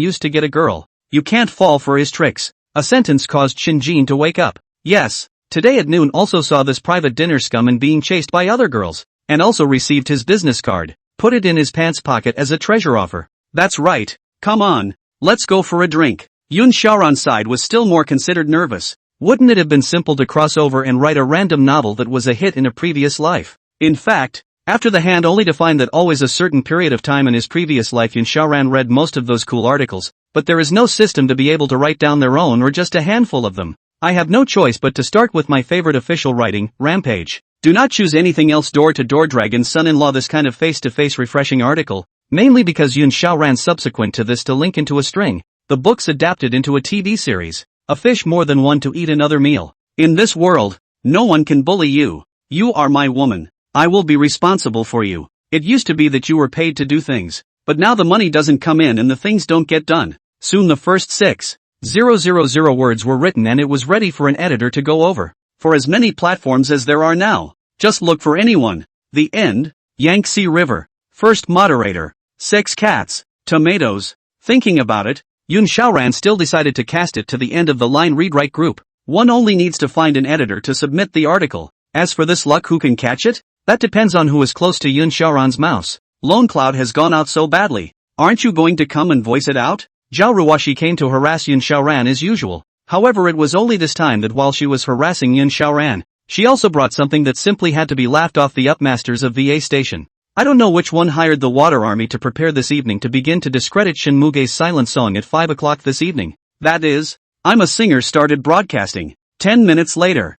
S1: used to get a girl. You can't fall for his tricks. A sentence caused Shinjin to wake up. Yes, today at noon also saw this private dinner scum and being chased by other girls. and also received his business card, put it in his pants pocket as a treasure offer. That's right, come on, let's go for a drink. Yoon Xiaoran's side was still more considered nervous. Wouldn't it have been simple to cross over and write a random novel that was a hit in a previous life? In fact, after the hand only to find that always a certain period of time in his previous life Yoon Xiaoran read most of those cool articles, but there is no system to be able to write down their own or just a handful of them. I have no choice but to start with my favorite official writing, Rampage. Do not choose anything else. Door-to-door Dragon's son-in-law. This kind of face-to-face refreshing article, mainly because Yoon Xiaoran subsequent to this to link into a string, the books adapted into a TV series, A Fish More Than One to Eat Another Meal. In this world, no one can bully you. You are my woman. I will be responsible for you. It used to be that you were paid to do things, but now the money doesn't come in and the things don't get done. Soon the first 6,000 words were written and it was ready for an editor to go over. For as many platforms as there are now, just look for anyone. The end, Yangtze River. First moderator, 6 cats, tomatoes. Thinking about it, Yoon Xiaoran still decided to cast it to the end of the line read-write group. One only needs to find an editor to submit the article. As for this luck, who can catch it? That depends on who is close to Yoon Xiaoran's mouse. Lone Cloud has gone out so badly. Aren't you going to come and voice it out? Zhao Ruoshi came to harass Yoon Xiaoran as usual. However, it was only this time that while she was harassing Yoon Xiaoran, she also brought something that simply had to be laughed off. The upmasters of VA Station. I don't know which one hired the water army to prepare this evening to begin to discredit Shin Muge's silent song at 5 o'clock this evening. That is, I'm a Singer started broadcasting. 10 minutes later.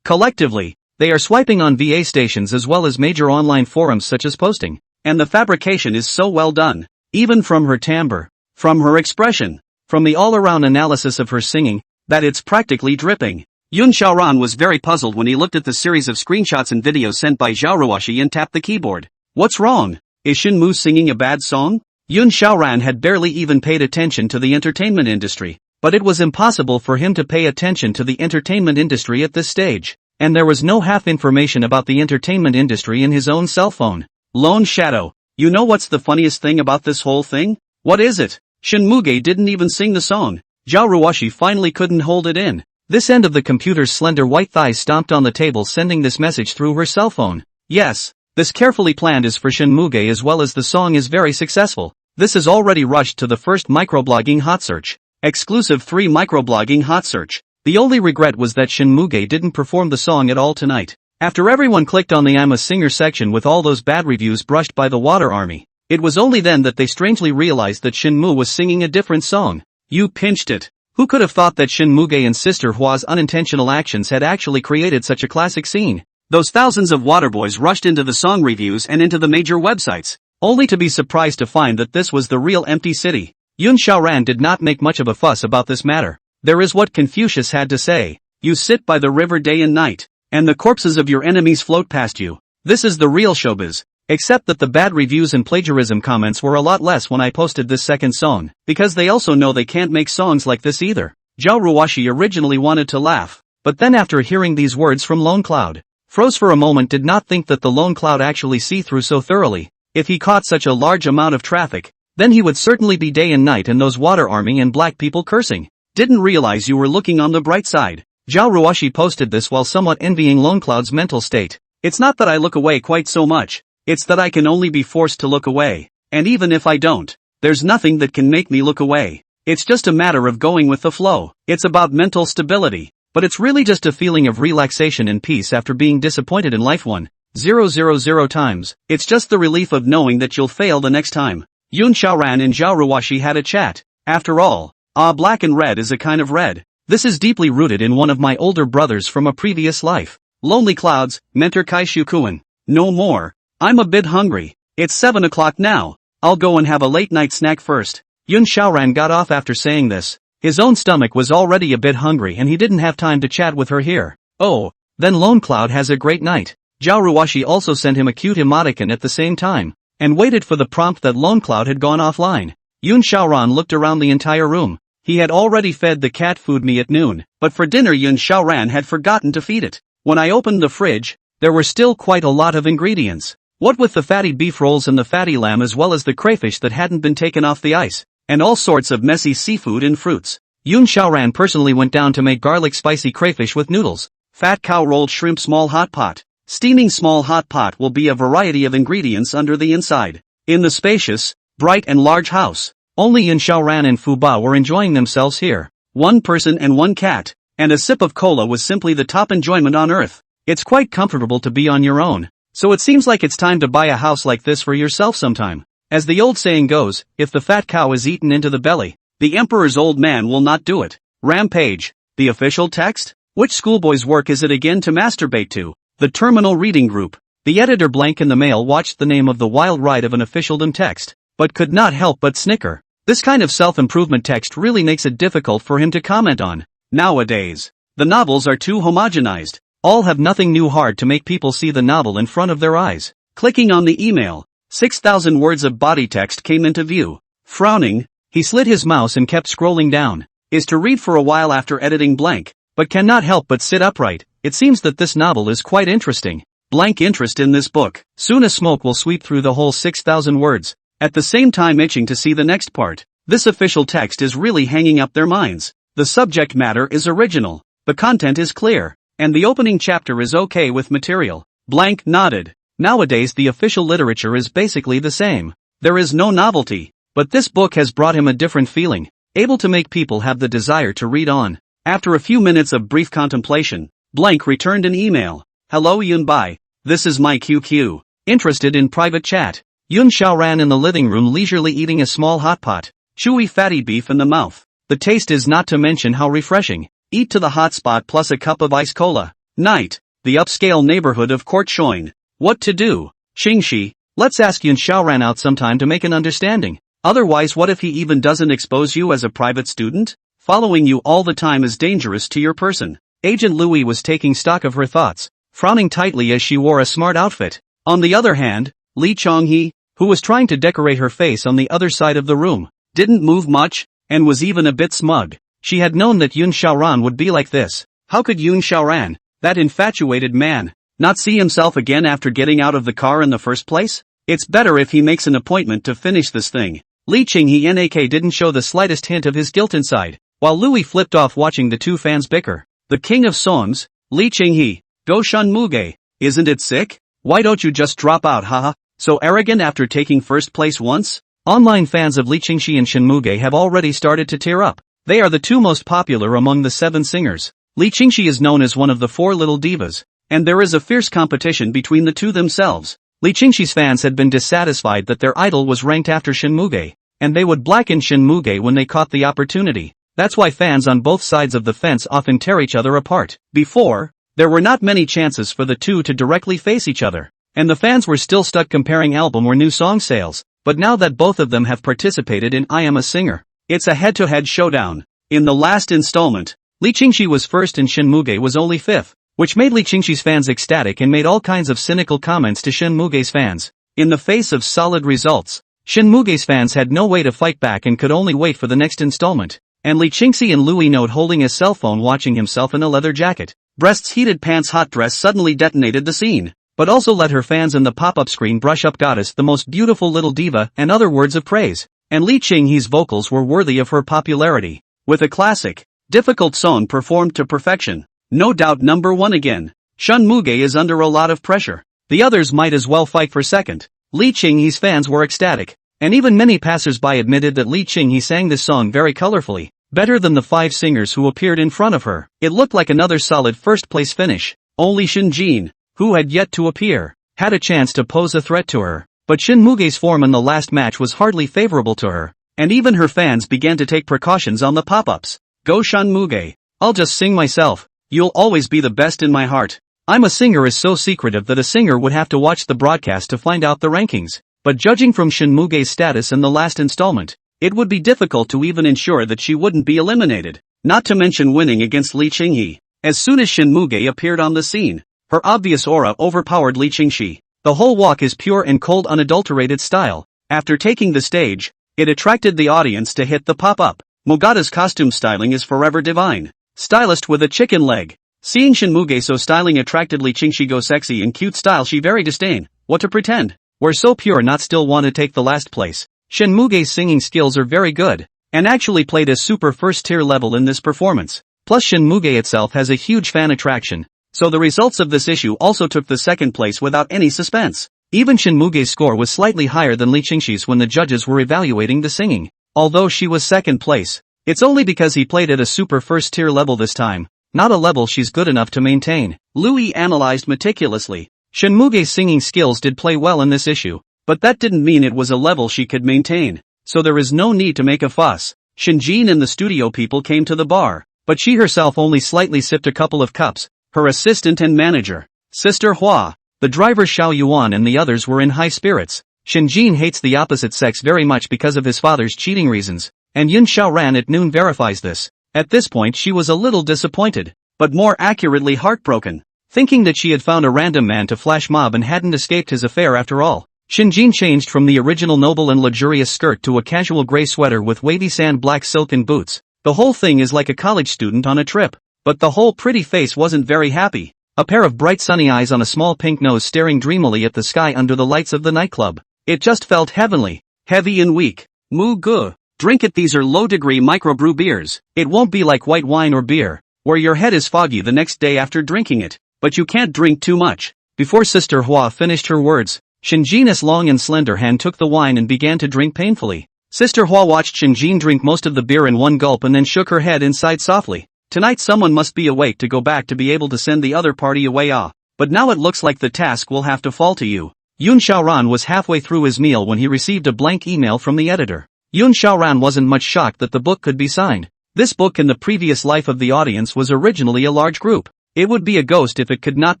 S1: Collectively, they are swiping on VA stations as well as major online forums such as Posting. And the fabrication is so well done. Even from her timbre, from her expression, from the all-around analysis of her singing, that it's practically dripping. Yoon Xiaoran was very puzzled when he looked at the series of screenshots and videos sent by Zhao Ruoshi and tapped the keyboard. What's wrong? Is Shin Mu singing a bad song? Yoon Xiaoran had barely even paid attention to the entertainment industry, but it was impossible for him to pay attention to the entertainment industry at this stage, and there was no half information about the entertainment industry in his own cell phone. Lone Shadow, you know what's the funniest thing about this whole thing? What is it? Shin Muge didn't even sing the song. Zhao Ruoshi finally couldn't hold it in. This end of the computer's slender white thighs stomped on the table, sending this message through her cell phone. Yes, this carefully planned is for Shin Muge as well as the song is very successful. This has already rushed to the first microblogging hot search. Exclusive 3 microblogging hot search. The only regret was that Shin Muge didn't perform the song at all tonight. After everyone clicked on the I'm a Singer section with all those bad reviews brushed by the water army, it was only then that they strangely realized that Shin Mu was singing a different song. You pinched it. Who could have thought that Shin Muge and Sister Hwa's unintentional actions had actually created such a classic scene? Those thousands of waterboys rushed into the song reviews and into the major websites, only to be surprised to find that this was the real empty city. Yoon Xiaoran did not make much of a fuss about this matter. There is what Confucius had to say. You sit by the river day and night, and the corpses of your enemies float past you. This is the real showbiz. Except that the bad reviews and plagiarism comments were a lot less when I posted this second song, because they also know they can't make songs like this either. Zhao Ruoshi originally wanted to laugh, but then after hearing these words from Lone Cloud, froze for a moment. Did not think that the Lone Cloud actually see through so thoroughly. If he caught such a large amount of traffic, then he would certainly be day and night and those water army and black people cursing. Didn't realize you were looking on the bright side. Zhao Ruoshi posted this while somewhat envying Lone Cloud's mental state. It's not that I look away quite so much. It's that I can only be forced to look away, and even if I don't, there's nothing that can make me look away. It's just a matter of going with the flow. It's about mental stability, but it's really just a feeling of relaxation and peace after being disappointed in life 1,000 times. It's just the relief of knowing that you'll fail the next time. Yoon Xiaoran and Zhao Ruoshi had a chat. After all, black and red is a kind of red. This is deeply rooted in one of my older brothers from a previous life. Lonely Clouds, Mentor Kai Shukuan. No more. I'm a bit hungry. It's 7 o'clock now. I'll go and have a late night snack first. Yoon Xiaoran got off after saying this. His own stomach was already a bit hungry and he didn't have time to chat with her here. Oh, then Lone Cloud has a great night. Zhao Ruoshi also sent him a cute emoticon at the same time, and waited for the prompt that Lone Cloud had gone offline. Yoon Xiaoran looked around the entire room. He had already fed the cat food me at noon, but for dinner Yoon Xiaoran had forgotten to feed it. When I opened the fridge, there were still quite a lot of ingredients. What with the fatty beef rolls and the fatty lamb as well as the crayfish that hadn't been taken off the ice, and all sorts of messy seafood and fruits. Yoon Xiaoran personally went down to make garlic spicy crayfish with noodles, fat cow rolled shrimp small hot pot, Steaming small hot pot will be a variety of ingredients under the inside. In the spacious, bright and large house, only Yun Xiaoran and Fu Ba were enjoying themselves here. One person and one cat, and a sip of cola was simply the top enjoyment on earth. It's quite comfortable to be on your own, so it seems like it's time to buy a house like this for yourself sometime. As the old saying goes, if the fat cow is eaten into the belly, the emperor's old man will not do it. Rampage. The official text? Which schoolboy's work is it again to masturbate to? The Terminal Reading Group. The editor blank in the mail watched the name of the wild ride of an officialdom text, but could not help but snicker. This kind of self-improvement text really makes it difficult for him to comment on. Nowadays, the novels are too homogenized. All have nothing new hard to make people see the novel in front of their eyes. Clicking on the email, 6,000 words of body text came into view. Frowning, he slid his mouse and kept scrolling down. Is to read for a while after editing blank, but cannot help but sit upright. It seems that this novel is quite interesting. Blank interest in this book. Soon a smoke will sweep through the whole 6,000 words, at the same time itching to see the next part. This official text is really hanging up their minds. The subject matter is original, the content is clear, and the opening chapter is okay with material. Blank nodded. Nowadays the official literature is basically the same. There is no novelty, but this book has brought him a different feeling, able to make people have the desire to read on. After a few minutes of brief contemplation, Blank returned an email. Hello Yun Bai. This is my QQ. Interested in private chat. Yun Xiaoran in the living room leisurely eating a small hot pot. Chewy fatty beef in the mouth. The taste is not to mention how refreshing. Eat to the hot spot plus a cup of ice cola. Night. The upscale neighborhood of Court Shoin. What to do? Xingxi. Let's ask Yun Xiaoran out sometime to make an understanding. Otherwise what if he even doesn't expose you as a private student? Following you all the time is dangerous to your person. Agent Louis was taking stock of her thoughts, frowning tightly as she wore a smart outfit. On the other hand, Li Chonghe, who was trying to decorate her face on the other side of the room, didn't move much, and was even a bit smug. She had known that Yun Xiaoran would be like this. How could Yun Xiaoran, that infatuated man, not see himself again after getting out of the car in the first place? It's better if he makes an appointment to finish this thing. Li Chonghe didn't show the slightest hint of his guilt inside, while Louis flipped off watching the two fans bicker. The king of songs, Li Chonghe, go shun Muge, isn't it sick? Why don't you just drop out haha, so arrogant after taking first place once? Online fans of Li Chonghe and Shin Muge have already started to tear up. They are the two most popular among the 7 singers. Li Chonghe is known as one of the 4 little divas, and there is a fierce competition between the two themselves. Li Chonghe's fans had been dissatisfied that their idol was ranked after Shin Muge, and they would blacken Shin Muge when they caught the opportunity. That's why fans on both sides of the fence often tear each other apart. Before, there were not many chances for the two to directly face each other, and the fans were still stuck comparing album or new song sales, but now that both of them have participated in I Am a Singer, it's a head-to-head showdown. In the last installment, Li Chonghe was first and Shin Muge was only 5th, which made Li Chonghe's fans ecstatic and made all kinds of cynical comments to Shin Muge's fans. In the face of solid results, Shin Muge's fans had no way to fight back and could only wait for the next installment. And Li Chonghe and Louis note holding his cell phone watching himself in a leather jacket. Breasts heated pants hot dress suddenly detonated the scene, but also let her fans in the pop-up screen brush up goddess the most beautiful little diva and other words of praise. And Li Chonghe's vocals were worthy of her popularity. With a classic, difficult song performed to perfection. No doubt number 1 again. Shun Muge is under a lot of pressure. The others might as well fight for second. Li Chonghe's fans were ecstatic, and even many passers-by admitted that Li Chonghe sang this song very colorfully, better than the 5 singers who appeared in front of her. It looked like another solid first-place finish. Only Shin Jin, who had yet to appear, had a chance to pose a threat to her, but Shin Muge's form in the last match was hardly favorable to her, and even her fans began to take precautions on the pop-ups. Go Shin Muge, I'll just sing myself. You'll always be the best in my heart. I'm a Singer is so secretive that a singer would have to watch the broadcast to find out the rankings, but judging from Shin Muge's status in the last installment, it would be difficult to even ensure that she wouldn't be eliminated, not to mention winning against Li Chonghe. As soon as Shin Muge appeared on the scene, her obvious aura overpowered Li Chonghe. The whole walk is pure and cold unadulterated style. After taking the stage, it attracted the audience to hit the pop-up. Mogata's costume styling is forever divine. Stylist with a chicken leg. Seeing Shin Muge so styling attracted Li Chonghe go sexy and cute style she very disdain. What to pretend? We're so pure not still want to take the last place. Shin Muge's singing skills are very good, and actually played a super first tier level in this performance. Plus Shin Muge itself has a huge fan attraction, so the results of this issue also took the second place without any suspense. Even Shinmuge's score was slightly higher than Lee Qingshi's when the judges were evaluating the singing. Although she was second place, it's only because he played at a super first tier level this time, not a level she's good enough to maintain. Louis analyzed meticulously. Shinmuge's singing skills did play well in this issue, but that didn't mean it was a level she could maintain, so there is no need to make a fuss. Shinjin and the studio people came to the bar, but she herself only slightly sipped a couple of cups. Her assistant and manager, Sister Hua, the driver Xiao Yuan and the others were in high spirits. Shinjin hates the opposite sex very much because of his father's cheating reasons, and Yun Xiaoran at noon verifies this. At this point she was a little disappointed, but more accurately heartbroken, thinking that she had found a random man to flash mob and hadn't escaped his affair after all. Shinjin changed from the original noble and luxurious skirt to a casual gray sweater with wavy sand black silken boots. The whole thing is like a college student on a trip, but the whole pretty face wasn't very happy. A pair of bright sunny eyes on a small pink nose staring dreamily at the sky under the lights of the nightclub. It just felt heavenly, heavy and weak. Mu gu. Drink it, these are low-degree microbrew beers. It won't be like white wine or beer, where your head is foggy the next day after drinking it, but you can't drink too much. Before Sister Hua finished her words, Shinjin's long and slender hand took the wine and began to drink painfully. Sister Hua watched Shinjin drink most of the beer in one gulp and then shook her head and sighed softly. Tonight someone must be awake to go back to be able to send the other party away. But now it looks like the task will have to fall to you. Yun Xiaoran was halfway through his meal when he received a blank email from the editor. Yun Xiaoran wasn't much shocked that the book could be signed. This book in the previous life of the audience was originally a large group. It would be a ghost if it could not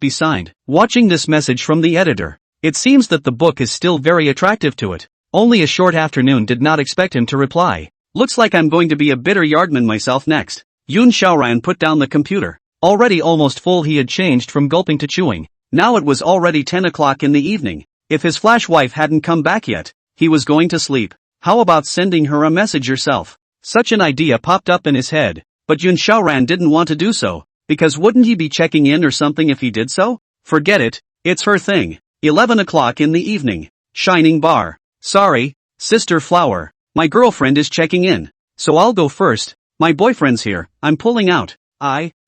S1: be signed. Watching this message from the editor, it seems that the book is still very attractive to it. Only a short afternoon did not expect him to reply. Looks like I'm going to be a bitter yardman myself next. Yun Xiaoran put down the computer. Already almost full, he had changed from gulping to chewing. Now it was already 10 o'clock in the evening. If his flash wife hadn't come back yet, he was going to sleep. How about sending her a message yourself? Such an idea popped up in his head, but Yun Xiaoran didn't want to do so, because wouldn't he be checking in or something if he did so? Forget it, it's her thing. 11 o'clock in the evening. Shining bar. Sorry, Sister Flower, my girlfriend is checking in, so I'll go first. My boyfriend's here, I'm pulling out.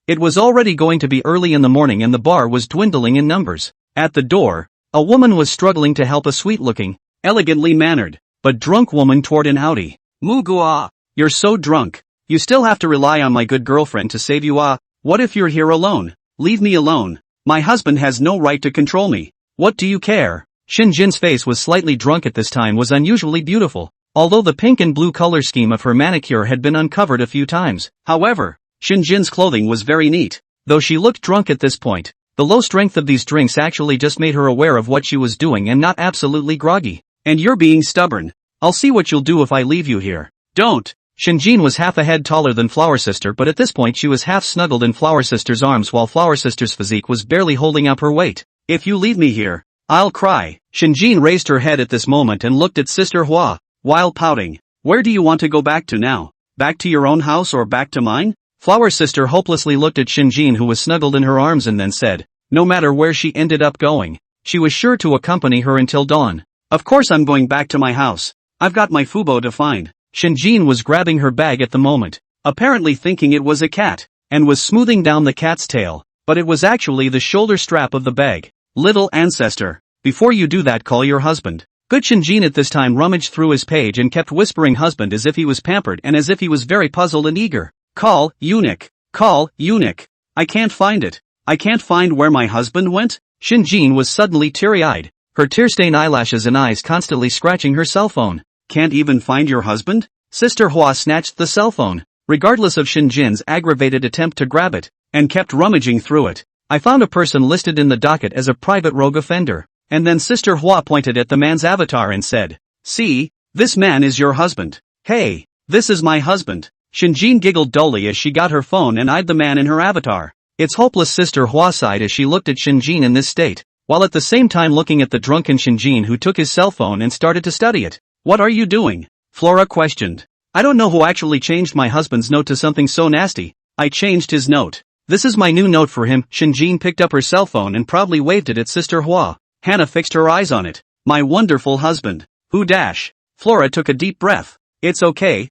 S1: It was already going to be early in the morning and the bar was dwindling in numbers. At the door, a woman was struggling to help a sweet-looking, elegantly mannered, but drunk woman toward an outie. Mugua, you're so drunk. You still have to rely on my good girlfriend to save you. What if you're here alone? Leave me alone. My husband has no right to control me. What do you care? Shinjin's face was slightly drunk at this time was unusually beautiful, although the pink and blue color scheme of her manicure had been uncovered a few times. However, Shinjin's clothing was very neat. Though she looked drunk at this point, the low strength of these drinks actually just made her aware of what she was doing and not absolutely groggy. And you're being stubborn. I'll see what you'll do if I leave you here. Don't. Shinjin was half a head taller than Flower Sister, but at this point she was half snuggled in Flower Sister's arms while Flower Sister's physique was barely holding up her weight. If you leave me here, I'll cry. Shinjin raised her head at this moment and looked at Sister Hua, while pouting. Where do you want to go back to now? Back to your own house or back to mine? Flower Sister hopelessly looked at Shinjin, who was snuggled in her arms, and then said, no matter where she ended up going, she was sure to accompany her until dawn. Of course I'm going back to my house. I've got my Fubo to find. Shinjin was grabbing her bag at the moment, apparently thinking it was a cat, and was smoothing down the cat's tail, but it was actually the shoulder strap of the bag. Little ancestor, before you do that, call your husband. Good Shinjin at this time rummaged through his page and kept whispering husband as if he was pampered and as if he was very puzzled and eager. Call, eunuch. Call, eunuch. I can't find it. I can't find where my husband went. Shinjin was suddenly teary-eyed, her tear-stained eyelashes and eyes constantly scratching her cell phone. Can't even find your husband? Sister Hua snatched the cell phone, regardless of Shinjin's aggravated attempt to grab it, and kept rummaging through it. I found a person listed in the docket as a private rogue offender. And then Sister Hua pointed at the man's avatar and said, see, this man is your husband. Hey, this is my husband. Shinjin giggled dully as she got her phone and eyed the man in her avatar. It's hopeless, Sister Hua sighed as she looked at Shinjin in this state, while at the same time looking at the drunken Shinjin, who took his cell phone and started to study it. What are you doing? Flora questioned. I don't know who actually changed my husband's note to something so nasty. I changed his note. This is my new note for him. Shinjin picked up her cell phone and proudly waved it at Sister Hua. Hannah fixed her eyes on it. My wonderful husband. Who dash? Flora took a deep breath. It's okay.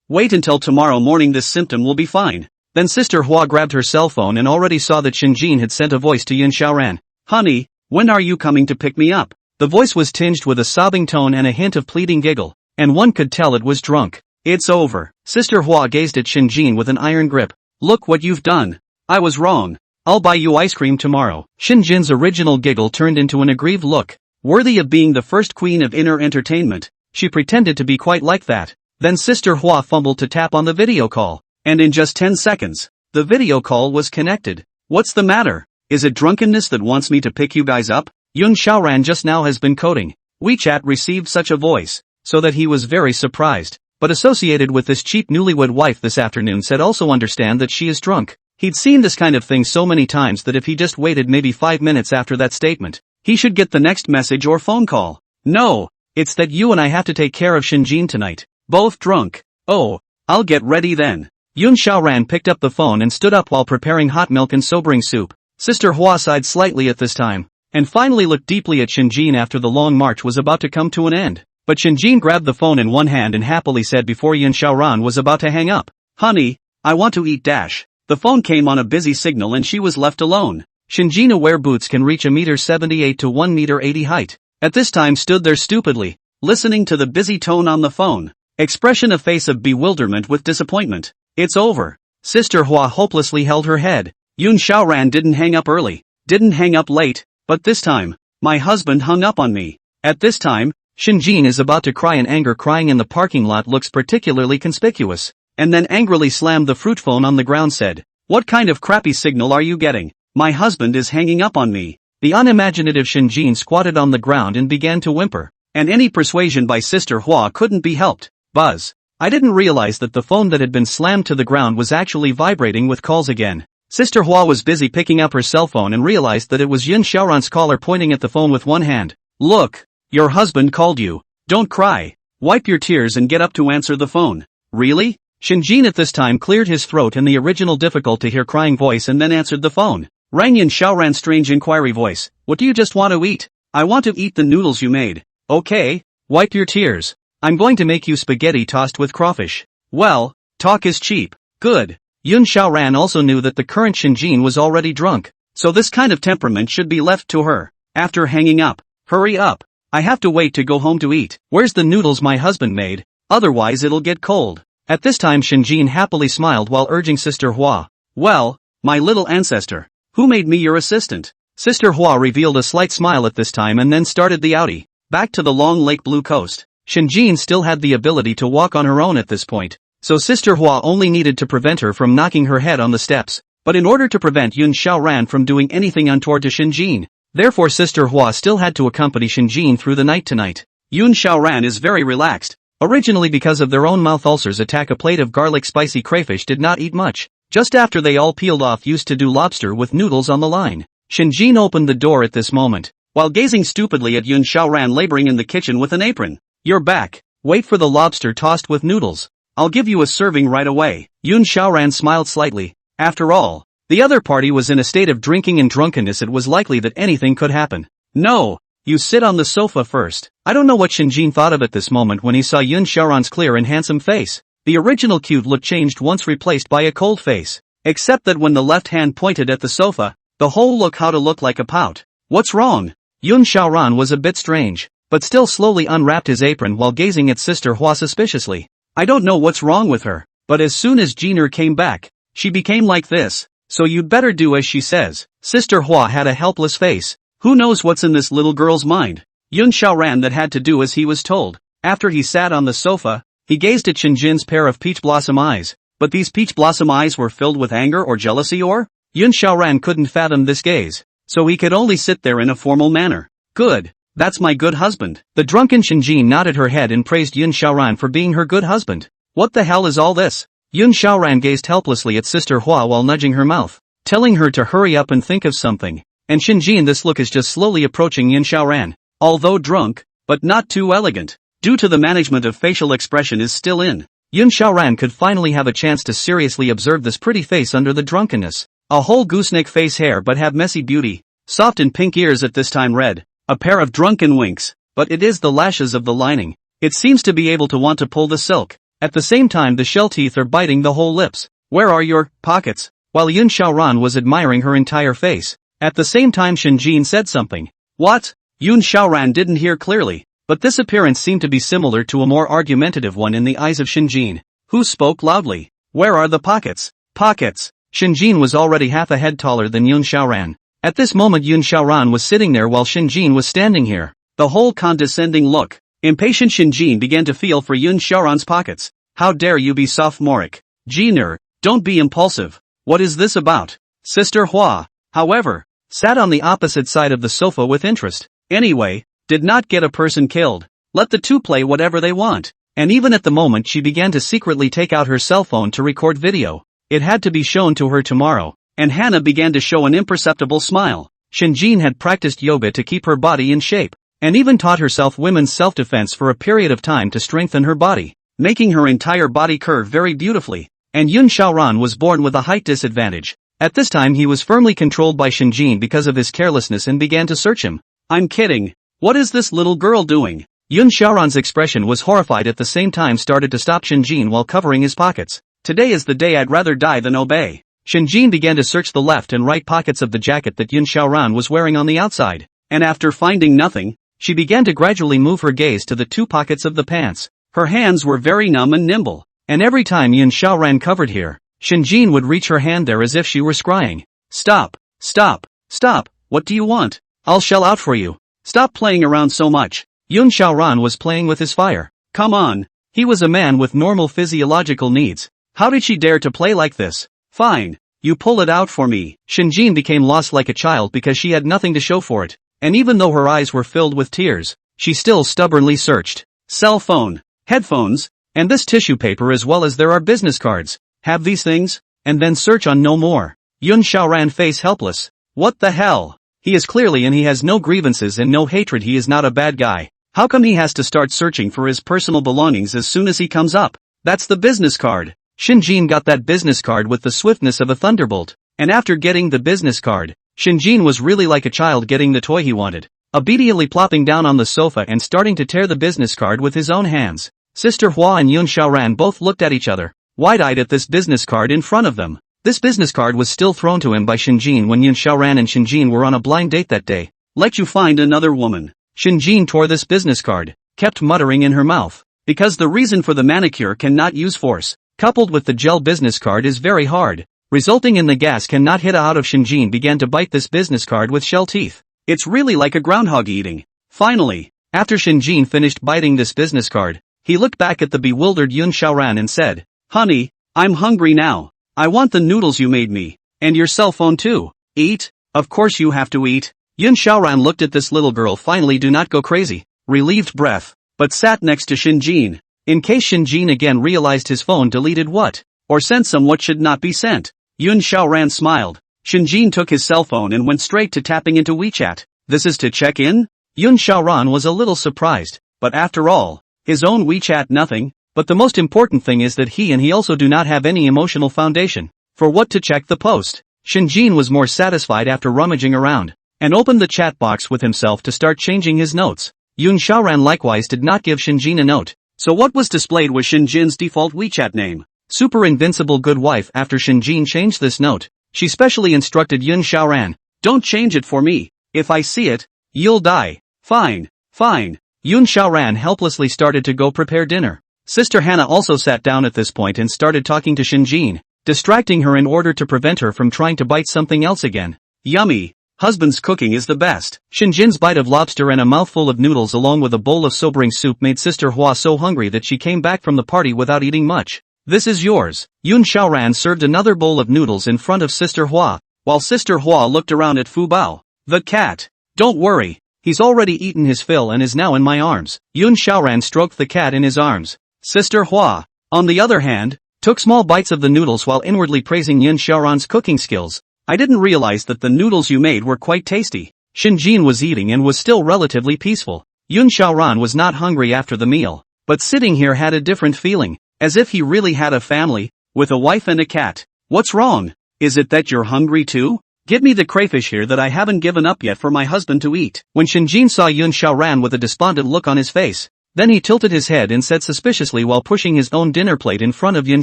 S1: Wait until tomorrow morning, this symptom will be fine. Then Sister Hua grabbed her cell phone and already saw that Shinjin had sent a voice to Yun Xiaoran. Honey, when are you coming to pick me up? The voice was tinged with a sobbing tone and a hint of pleading giggle, and one could tell it was drunk. It's over. Sister Hua gazed at Shinjin with an iron grip. Look what you've done. I was wrong. I'll buy you ice cream tomorrow. Shinjin's original giggle turned into an aggrieved look. Worthy of being the first queen of inner entertainment, she pretended to be quite like that. Then Sister Hua fumbled to tap on the video call, and in just 10 seconds, the video call was connected. What's the matter? Is it drunkenness that wants me to pick you guys up? Yun Xiaoran just now has been coding WeChat received such a voice, so that he was very surprised. But associated with this cheap newlywed wife this afternoon said also understand that she is drunk. He'd seen this kind of thing so many times that if he just waited maybe 5 minutes after that statement, he should get the next message or phone call. No, it's that you and I have to take care of Shinjin tonight. Both drunk. Oh, I'll get ready then. Yun Xiaoran picked up the phone and stood up while preparing hot milk and sobering soup. Sister Hua sighed slightly at this time, and finally looked deeply at Shinjin after the long march was about to come to an end. But Shinjin grabbed the phone in one hand and happily said before Yun Xiaoran was about to hang up, Honey, I want to eat dash. The phone came on a busy signal and she was left alone. Shinjin, aware boots can reach 1.78 m to 1.80 m height, at this time stood there stupidly, listening to the busy tone on the phone. Expression of face of bewilderment with disappointment. It's over. Sister Hua hopelessly held her head. Yun Xiaoran didn't hang up early, didn't hang up late, but this time, my husband hung up on me. At this time, Shinjin is about to cry in anger. Crying in the parking lot looks particularly conspicuous, and then angrily slammed the fruit phone on the ground. Said, what kind of crappy signal are you getting? My husband is hanging up on me. The unimaginative Shinjin squatted on the ground and began to whimper, and any persuasion by Sister Hua couldn't be helped. Buzz. I didn't realize that the phone that had been slammed to the ground was actually vibrating with calls again. Sister Hua was busy picking up her cell phone and realized that it was Yun Xiaoran's caller, pointing at the phone with one hand. Look, your husband called you. Don't cry. Wipe your tears and get up to answer the phone. Really? Shinjin at this time cleared his throat in the original difficult to hear crying voice and then answered the phone. Rang Yun Xiaoran's strange inquiry voice. What do you just want to eat? I want to eat the noodles you made. Okay. Wipe your tears. I'm going to make you spaghetti tossed with crawfish. Well, talk is cheap. Good. Yun Xiaoran also knew that the current Shinjin was already drunk, so this kind of temperament should be left to her. After hanging up, hurry up. I have to wait to go home to eat. Where's the noodles my husband made? Otherwise it'll get cold. At this time Shinjin happily smiled while urging Sister Hua. Well, my little ancestor, who made me your assistant? Sister Hua revealed a slight smile at this time and then started the outie, back to the long lake blue coast. Shinjin still had the ability to walk on her own at this point, so Sister Hua only needed to prevent her from knocking her head on the steps. But in order to prevent Yun Xiaoran from doing anything untoward to Shinjin, therefore Sister Hua still had to accompany Shinjin through the night tonight. Yun Xiaoran is very relaxed. Originally because of their own mouth ulcers attack, a plate of garlic spicy crayfish did not eat much. Just after they all peeled off used to do lobster with noodles on the line. Shinjin opened the door at this moment, while gazing stupidly at Yun Xiaoran laboring in the kitchen with an apron. You're back. Wait for the lobster tossed with noodles. I'll give you a serving right away. Yun Xiaoran smiled slightly. After all, the other party was in a state of drinking and drunkenness. It was likely that anything could happen. No, you sit on the sofa first. I don't know what Shinjin thought of at this moment when he saw Yun Xiaoran's clear and handsome face. The original cute look changed once replaced by a cold face. Except that when the left hand pointed at the sofa, the whole look how to look like a pout. What's wrong? Yun Xiaoran was a bit strange, but still slowly unwrapped his apron while gazing at Sister Hua suspiciously. I don't know what's wrong with her, but as soon as Jiner came back, she became like this, so you'd better do as she says. Sister Hua had a helpless face. Who knows what's in this little girl's mind? Yun Xiaoran that had to do as he was told. After he sat on the sofa, he gazed at Shinjin's pair of peach blossom eyes, but these peach blossom eyes were filled with anger or jealousy or? Yun Xiaoran couldn't fathom this gaze, so he could only sit there in a formal manner. Good. That's my good husband. The drunken Shinjin nodded her head and praised Yun Xiaoran for being her good husband. What the hell is all this? Yun Xiaoran gazed helplessly at Sister Hua while nudging her mouth, telling her to hurry up and think of something. And Shinjin, this look is just slowly approaching Yun Xiaoran, although drunk, but not too elegant, due to the management of facial expression is still in. Yun Xiaoran could finally have a chance to seriously observe this pretty face under the drunkenness. A whole gooseneck face hair but have messy beauty, soft and pink ears at this time red. A pair of drunken winks, but it is the lashes of the lining. It seems to be able to want to pull the silk. At the same time the shell teeth are biting the whole lips. Where are your pockets? While Yun Xiaoran was admiring her entire face. At the same time Shinjin said something. What? Yun Xiaoran didn't hear clearly, but this appearance seemed to be similar to a more argumentative one in the eyes of Shinjin, who spoke loudly. Where are the pockets? Pockets. Shinjin was already half a head taller than Yun Xiaoran. At this moment Yun Xiaoran was sitting there while Shinjin was standing here. The whole condescending look. Impatient Shinjin began to feel for Yun Xiaoran's pockets. How dare you be sophomoric? Jiner, don't be impulsive. What is this about? Sister Hua, however, sat on the opposite side of the sofa with interest. Anyway, did not get a person killed. Let the two play whatever they want. And even at the moment she began to secretly take out her cell phone to record video. It had to be shown to her tomorrow. And Hannah began to show an imperceptible smile. Shinjin had practiced yoga to keep her body in shape, and even taught herself women's self-defense for a period of time to strengthen her body, making her entire body curve very beautifully. And Yun Xiaoran was born with a height disadvantage. At this time he was firmly controlled by Shinjin because of his carelessness and began to search him. I'm kidding. What is this little girl doing? Yun Xiaoran's expression was horrified at the same time started to stop Shinjin while covering his pockets. Today is the day I'd rather die than obey. Shinjin began to search the left and right pockets of the jacket that Yun Xiaoran was wearing on the outside. And after finding nothing, she began to gradually move her gaze to the two pockets of the pants. Her hands were very numb and nimble. And every time Yun Xiaoran covered here, Shinjin would reach her hand there as if she were scrying. Stop, stop, stop, what do you want? I'll shell out for you. Stop playing around so much. Yun Xiaoran was playing with his fire. Come on. He was a man with normal physiological needs. How did she dare to play like this? Fine. You pull it out for me. Shinjin became lost like a child because she had nothing to show for it. And even though her eyes were filled with tears, she still stubbornly searched. Cell phone, headphones, and this tissue paper as well as there are business cards. Have these things, and then search on no more. Yun Xiaoran face helpless. What the hell? He is clearly and he has no grievances and no hatred. He is not a bad guy. How come he has to start searching for his personal belongings as soon as he comes up? That's the business card. Shinjin got that business card with the swiftness of a thunderbolt. And after getting the business card, Shinjin was really like a child getting the toy he wanted. Obediently plopping down on the sofa and starting to tear the business card with his own hands. Sister Hua and Yun Xiaoran both looked at each other, wide-eyed at this business card in front of them. This business card was still thrown to him by Shinjin when Yun Xiaoran and Shinjin were on a blind date that day. Let you find another woman. Shinjin tore this business card, kept muttering in her mouth. Because the reason for the manicure cannot use force, coupled with the gel business card is very hard, resulting in the gas cannot hit out of Shinjin began to bite this business card with shell teeth. It's really like a groundhog eating. Finally, after Shinjin finished biting this business card, he looked back at the bewildered Yun Xiaoran and said, Honey, I'm hungry now. I want the noodles you made me. And your cell phone too. Eat? Of course you have to eat. Yun Xiaoran looked at this little girl. Finally, do not go crazy. Relieved breath. But sat next to Shinjin. In case Shinjin again realized his phone deleted what? Or sent some what should not be sent. Yun Xiaoran smiled. Shinjin took his cell phone and went straight to tapping into WeChat. This is to check in? Yun Xiaoran was a little surprised. But after all, his own WeChat nothing, but the most important thing is that he also do not have any emotional foundation. For what to check the post? Shinjin was more satisfied after rummaging around, and opened the chat box with himself to start changing his notes. Yun Xiaoran likewise did not give Shinjin a note, so what was displayed was Shinjin's default WeChat name. Super Invincible Good Wife. After Shinjin changed this note, she specially instructed Yun Xiaoran, don't change it for me. If I see it, you'll die. Fine, fine. Yun Xiaoran helplessly started to go prepare dinner. Sister Hannah also sat down at this point and started talking to Shinjin, distracting her in order to prevent her from trying to bite something else again. Yummy. Husband's cooking is the best. Shinjin's bite of lobster and a mouthful of noodles along with a bowl of sobering soup made Sister Hua so hungry that she came back from the party without eating much. This is yours. Yun Xiaoran served another bowl of noodles in front of Sister Hua, while Sister Hua looked around at Fu Bao. The cat. Don't worry. He's already eaten his fill and is now in my arms. Yun Xiaoran stroked the cat in his arms. Sister Hua, on the other hand, took small bites of the noodles while inwardly praising Yun Xiaoran's cooking skills. I didn't realize that the noodles you made were quite tasty. Shinjin was eating and was still relatively peaceful. Yun Xiaoran was not hungry after the meal, but sitting here had a different feeling, as if he really had a family, with a wife and a cat. What's wrong? Is it that you're hungry too? Get me the crayfish here that I haven't given up yet for my husband to eat. When Shinjin saw Yun Xiaoran with a despondent look on his face, then he tilted his head and said suspiciously while pushing his own dinner plate in front of Yun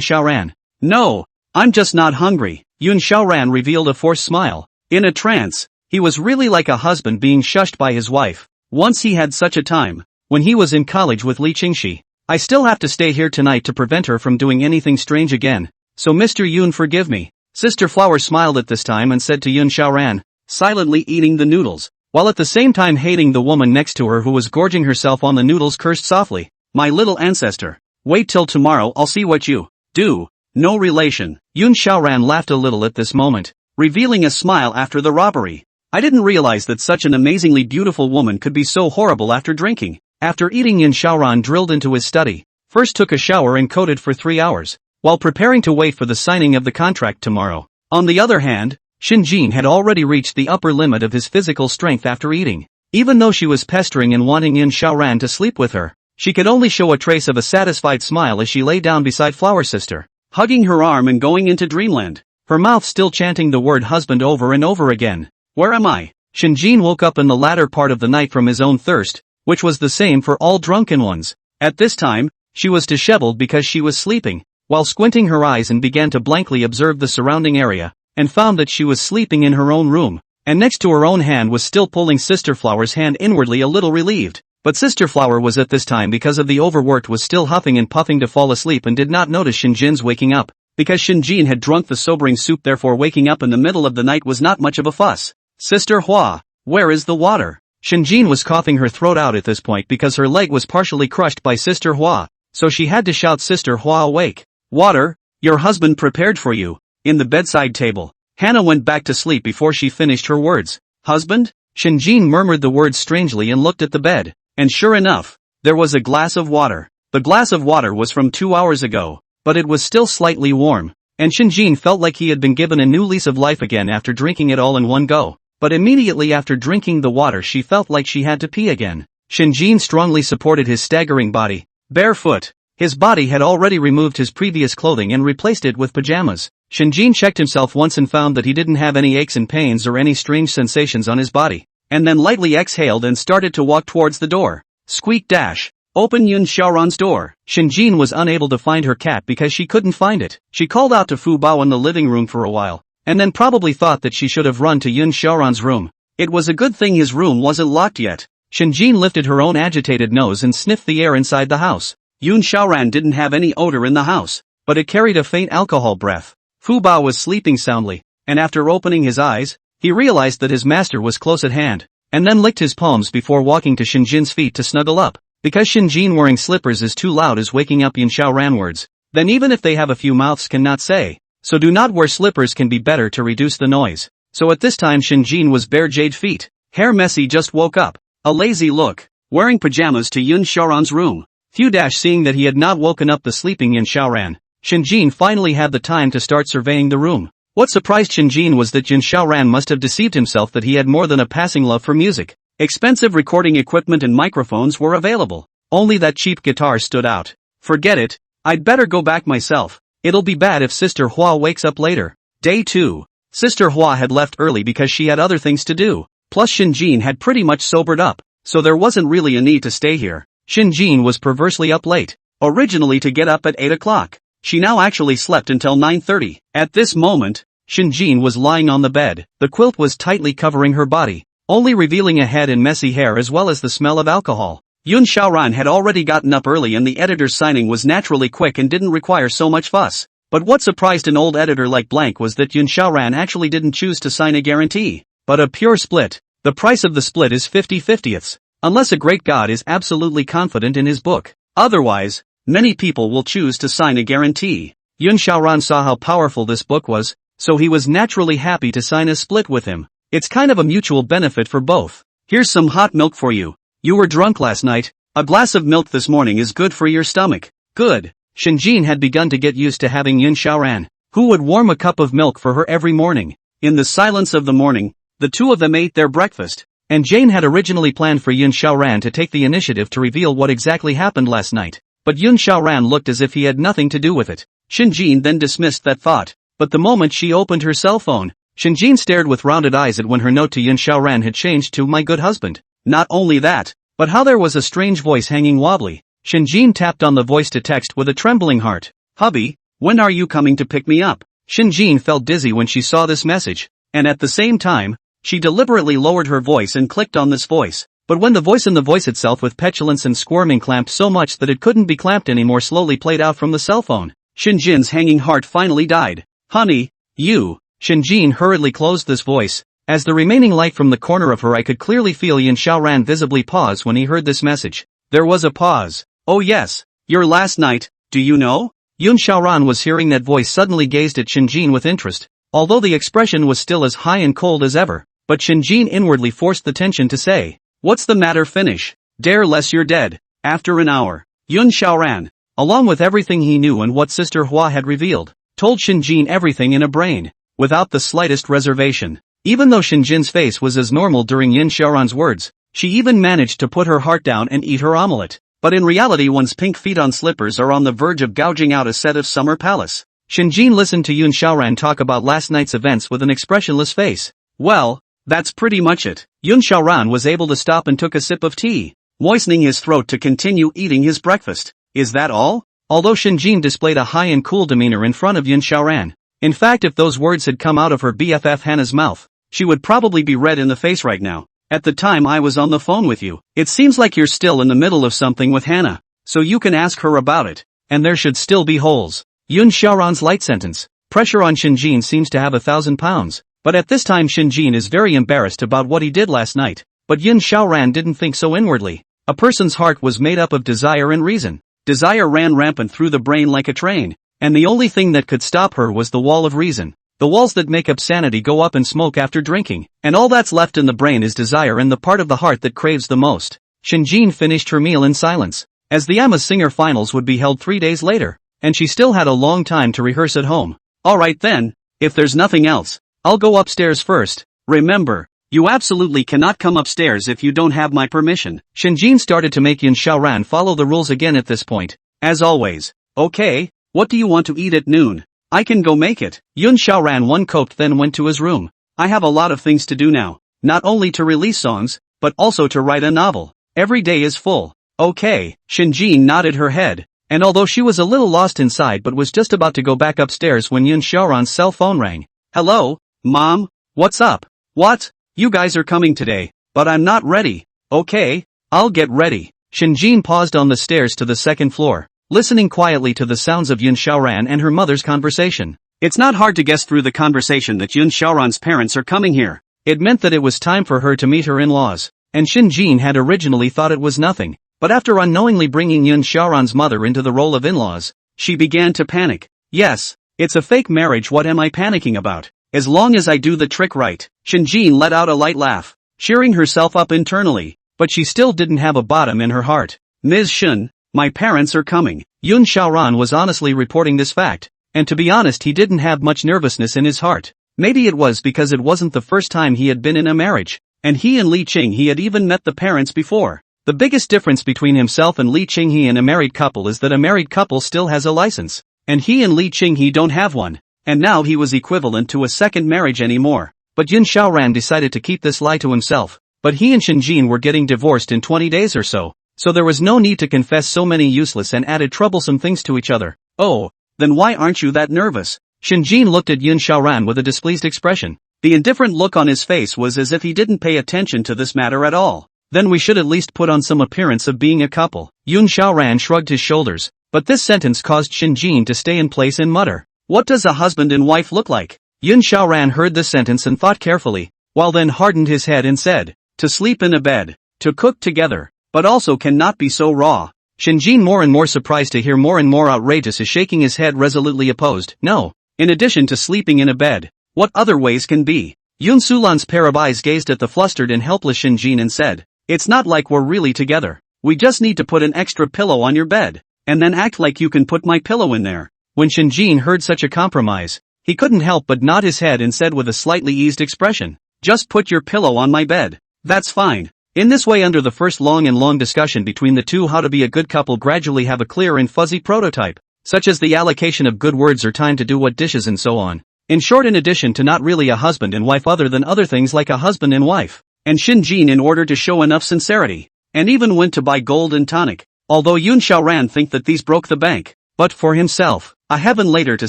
S1: Xiaoran, No, I'm just not hungry. Yun Xiaoran revealed a forced smile. In a trance, he was really like a husband being shushed by his wife. Once he had such a time, when he was in college with Li Qingxi. I still have to stay here tonight to prevent her from doing anything strange again. So Mr. Yun, forgive me. Sister Flower smiled at this time and said to Yun Xiaoran, silently eating the noodles, while at the same time hating the woman next to her who was gorging herself on the noodles, cursed softly. My little ancestor. Wait till tomorrow, I'll see what you do. No relation. Yun Xiaoran laughed a little at this moment, revealing a smile after the robbery. I didn't realize that such an amazingly beautiful woman could be so horrible after drinking. After eating, Yun Xiaoran drilled into his study, first took a shower and coded for 3 hours, while preparing to wait for the signing of the contract tomorrow. On the other hand, Xinjin had already reached the upper limit of his physical strength after eating. Even though she was pestering and wanting Yun Xiaoran to sleep with her, she could only show a trace of a satisfied smile as she lay down beside Flower Sister, hugging her arm and going into dreamland, her mouth still chanting the word husband over and over again. Where am I? Xinjin woke up in the latter part of the night from his own thirst, which was the same for all drunken ones. At this time, she was disheveled because she was sleeping, while squinting her eyes and began to blankly observe the surrounding area, and found that she was sleeping in her own room, and next to her own hand was still pulling Sister Flower's hand, inwardly a little relieved. But Sister Flower was at this time, because of the overworked, was still huffing and puffing to fall asleep and did not notice Xinjin's waking up, because Xinjin had drunk the sobering soup, therefore waking up in the middle of the night was not much of a fuss. Sister Hua, where is the water? Xinjin was coughing her throat out at this point because her leg was partially crushed by Sister Hua, so she had to shout, Sister Hua, awake. Water? Your husband prepared for you, in the bedside table. Hannah went back to sleep before she finished her words. Husband? Xinjin murmured the words strangely and looked at the bed, and sure enough, there was a glass of water. The glass of water was from 2 hours ago, but it was still slightly warm, and Xinjin felt like he had been given a new lease of life again after drinking it all in one go. But immediately after drinking the water she felt like she had to pee again. Xinjin strongly supported his staggering body, barefoot. His body had already removed his previous clothing and replaced it with pajamas. Xinjin checked himself once and found that he didn't have any aches and pains or any strange sensations on his body, and then lightly exhaled and started to walk towards the door. Squeak dash. Open Yun Xiaoran's door. Xinjin was unable to find her cat because she couldn't find it. She called out to Fu Bao in the living room for a while, and then probably thought that she should have run to Yun Xiaoran's room. It was a good thing his room wasn't locked yet. Xinjin lifted her own agitated nose and sniffed the air inside the house. Yun Xiaoran didn't have any odor in the house, but it carried a faint alcohol breath. Fu Bao was sleeping soundly, and after opening his eyes, he realized that his master was close at hand, and then licked his palms before walking to Xinjin's feet to snuggle up. Because Xinjin wearing slippers is too loud as waking up Yun Xiaoran words, then even if they have a few mouths cannot say. So do not wear slippers can be better to reduce the noise. So at this time Xinjin was bare jade feet, hair messy, just woke up, a lazy look, wearing pajamas to Yun Xiaoran's room. Seeing that he had not woken up the sleeping Yun Xiaoran, Xinjin finally had the time to start surveying the room. What surprised Xinjin was that Yun Xiaoran must have deceived himself that he had more than a passing love for music. Expensive recording equipment and microphones were available. Only that cheap guitar stood out. Forget it, I'd better go back myself. It'll be bad if Sister Hua wakes up later. Day 2. Sister Hua had left early because she had other things to do. Plus Xinjin had pretty much sobered up, so there wasn't really a need to stay here. Xinjin was perversely up late. Originally to get up at 8 o'clock. She now actually slept until 9:30. At this moment, Xinjin was lying on the bed. The quilt was tightly covering her body, only revealing a head and messy hair as well as the smell of alcohol. Yun Xiaoran had already gotten up early and the editor's signing was naturally quick and didn't require so much fuss. But what surprised an old editor like Blank was that Yun Xiaoran actually didn't choose to sign a guarantee, but a pure split. The price of the split is 50/50ths, unless a great god is absolutely confident in his book. Otherwise, many people will choose to sign a guarantee. Yun Xiaoran saw how powerful this book was, so he was naturally happy to sign a split with him. It's kind of a mutual benefit for both. Here's some hot milk for you. You were drunk last night. A glass of milk this morning is good for your stomach. Good. Xinjin had begun to get used to having Yun Xiaoran, who would warm a cup of milk for her every morning. In the silence of the morning, the two of them ate their breakfast, and Jane had originally planned for Yun Xiaoran to take the initiative to reveal what exactly happened last night. But Yun Xiaoran looked as if he had nothing to do with it. Xinjin then dismissed that thought, but the moment she opened her cell phone, Xinjin stared with rounded eyes at when her note to Yun Xiaoran had changed to "My good husband." Not only that, but how there was a strange voice hanging wobbly. Xinjin tapped on the voice to text with a trembling heart. Hubby, when are you coming to pick me up? Shinjin felt dizzy when she saw this message, and at the same time, she deliberately lowered her voice and clicked on this voice. But when the voice in the voice itself with petulance and squirming clamped so much that it couldn't be clamped anymore slowly played out from the cell phone, Shinjin's hanging heart finally died. Honey, you. Shinjin hurriedly closed this voice. As the remaining light from the corner of her eye could clearly feel, Yin Xiaoran visibly pause when he heard this message. There was a pause. Oh yes, your last night, do you know? Yun Xiaoran was hearing that voice suddenly gazed at Shinjin with interest, although the expression was still as high and cold as ever, but Shinjin inwardly forced the tension to say, what's the matter? Finish. Dare less you're dead. After an hour, Yun Xiaoran, along with everything he knew and what Sister Hua had revealed, told Shinjin everything in a brain, without the slightest reservation. Even though Shinjin's face was as normal during Yin Xiaoran's words, she even managed to put her heart down and eat her omelette. But in reality one's pink feet on slippers are on the verge of gouging out a set of summer palace. Shinjin listened to Yun Xiaoran talk about last night's events with an expressionless face. Well, that's pretty much it. Yun Xiaoran was able to stop and took a sip of tea, moistening his throat to continue eating his breakfast. Is that all? Although Shinjin displayed a high and cool demeanor in front of Yun Xiaoran. In fact, if those words had come out of her BFF Hannah's mouth, she would probably be red in the face right now. At the time I was on the phone with you, it seems like you're still in the middle of something with Hannah, so you can ask her about it, and there should still be holes. Yun Xiaoran's light sentence. Pressure on Shinjin seems to have 1,000 pounds, but at this time Shinjin is very embarrassed about what he did last night, but Yun Xiaoran didn't think so inwardly. A person's heart was made up of desire and reason. Desire ran rampant through the brain like a train, and the only thing that could stop her was the wall of reason. The walls that make up sanity go up in smoke after drinking, and all that's left in the brain is desire and the part of the heart that craves the most. Shinjin finished her meal in silence, as the Amma Singer finals would be held 3 days later, and she still had a long time to rehearse at home. Alright then, if there's nothing else, I'll go upstairs first. Remember, you absolutely cannot come upstairs if you don't have my permission. Shinjin started to make Yun Xiaoran follow the rules again at this point. As always. Okay, what do you want to eat at noon? I can go make it. Yun Xiaoran one coped then went to his room. I have a lot of things to do now. Not only to release songs, but also to write a novel. Every day is full. Okay, Shinjin nodded her head, and although she was a little lost inside but was just about to go back upstairs when Yun Xiaoran's cell phone rang. Hello, Mom? What's up? What? You guys are coming today, but I'm not ready. Okay, I'll get ready. Shinjin paused on the stairs to the second floor, listening quietly to the sounds of Yun Xiaoran and her mother's conversation. It's not hard to guess through the conversation that Yun Xiaoran's parents are coming here. It meant that it was time for her to meet her in-laws, and Shinjin had originally thought it was nothing, but after unknowingly bringing Yun Xiaoran's mother into the role of in-laws, she began to panic. Yes, it's a fake marriage. What am I panicking about? As long as I do the trick right. Shinjin let out a light laugh, cheering herself up internally, but she still didn't have a bottom in her heart. Ms. Shun, my parents are coming. Yun Xiaoran was honestly reporting this fact, and to be honest he didn't have much nervousness in his heart. Maybe it was because it wasn't the first time he had been in a marriage, and he and Li Qinghe had even met the parents before. The biggest difference between himself and Li Qinghe and a married couple is that a married couple still has a license, and he and Li Qinghe don't have one, and now he was equivalent to a second marriage anymore. But Yun Xiaoran decided to keep this lie to himself, but he and Shinjin were getting divorced in 20 days or so there was no need to confess so many useless and added troublesome things to each other. Oh, then why aren't you that nervous? Shinjin looked at Yun Xiaoran with a displeased expression. The indifferent look on his face was as if he didn't pay attention to this matter at all. Then we should at least put on some appearance of being a couple. Yun Xiaoran shrugged his shoulders, but this sentence caused Shinjin to stay in place and mutter. What does a husband and wife look like? Yun Xiaoran heard this sentence and thought carefully, while then hardened his head and said, to sleep in a bed, to cook together, but also cannot be so raw. Shinjin, more and more surprised to hear more and more outrageous, is shaking his head resolutely opposed. No, in addition to sleeping in a bed, what other ways can be? Yun Sulan's pair of eyes gazed at the flustered and helpless Shinjin and said, it's not like we're really together. We just need to put an extra pillow on your bed, and then act like you can put my pillow in there. When Shinjin heard such a compromise, he couldn't help but nod his head and said with a slightly eased expression, just put your pillow on my bed. That's fine. In this way, under the first long discussion between the two, how to be a good couple gradually have a clear and fuzzy prototype, such as the allocation of good words or time to do what dishes and so on. In short, in addition to not really a husband and wife other than other things like a husband and wife. And Shinjin, in order to show enough sincerity, and even went to buy gold and tonic, although Yun Xiaoran think that these broke the bank, but for himself, a heaven later to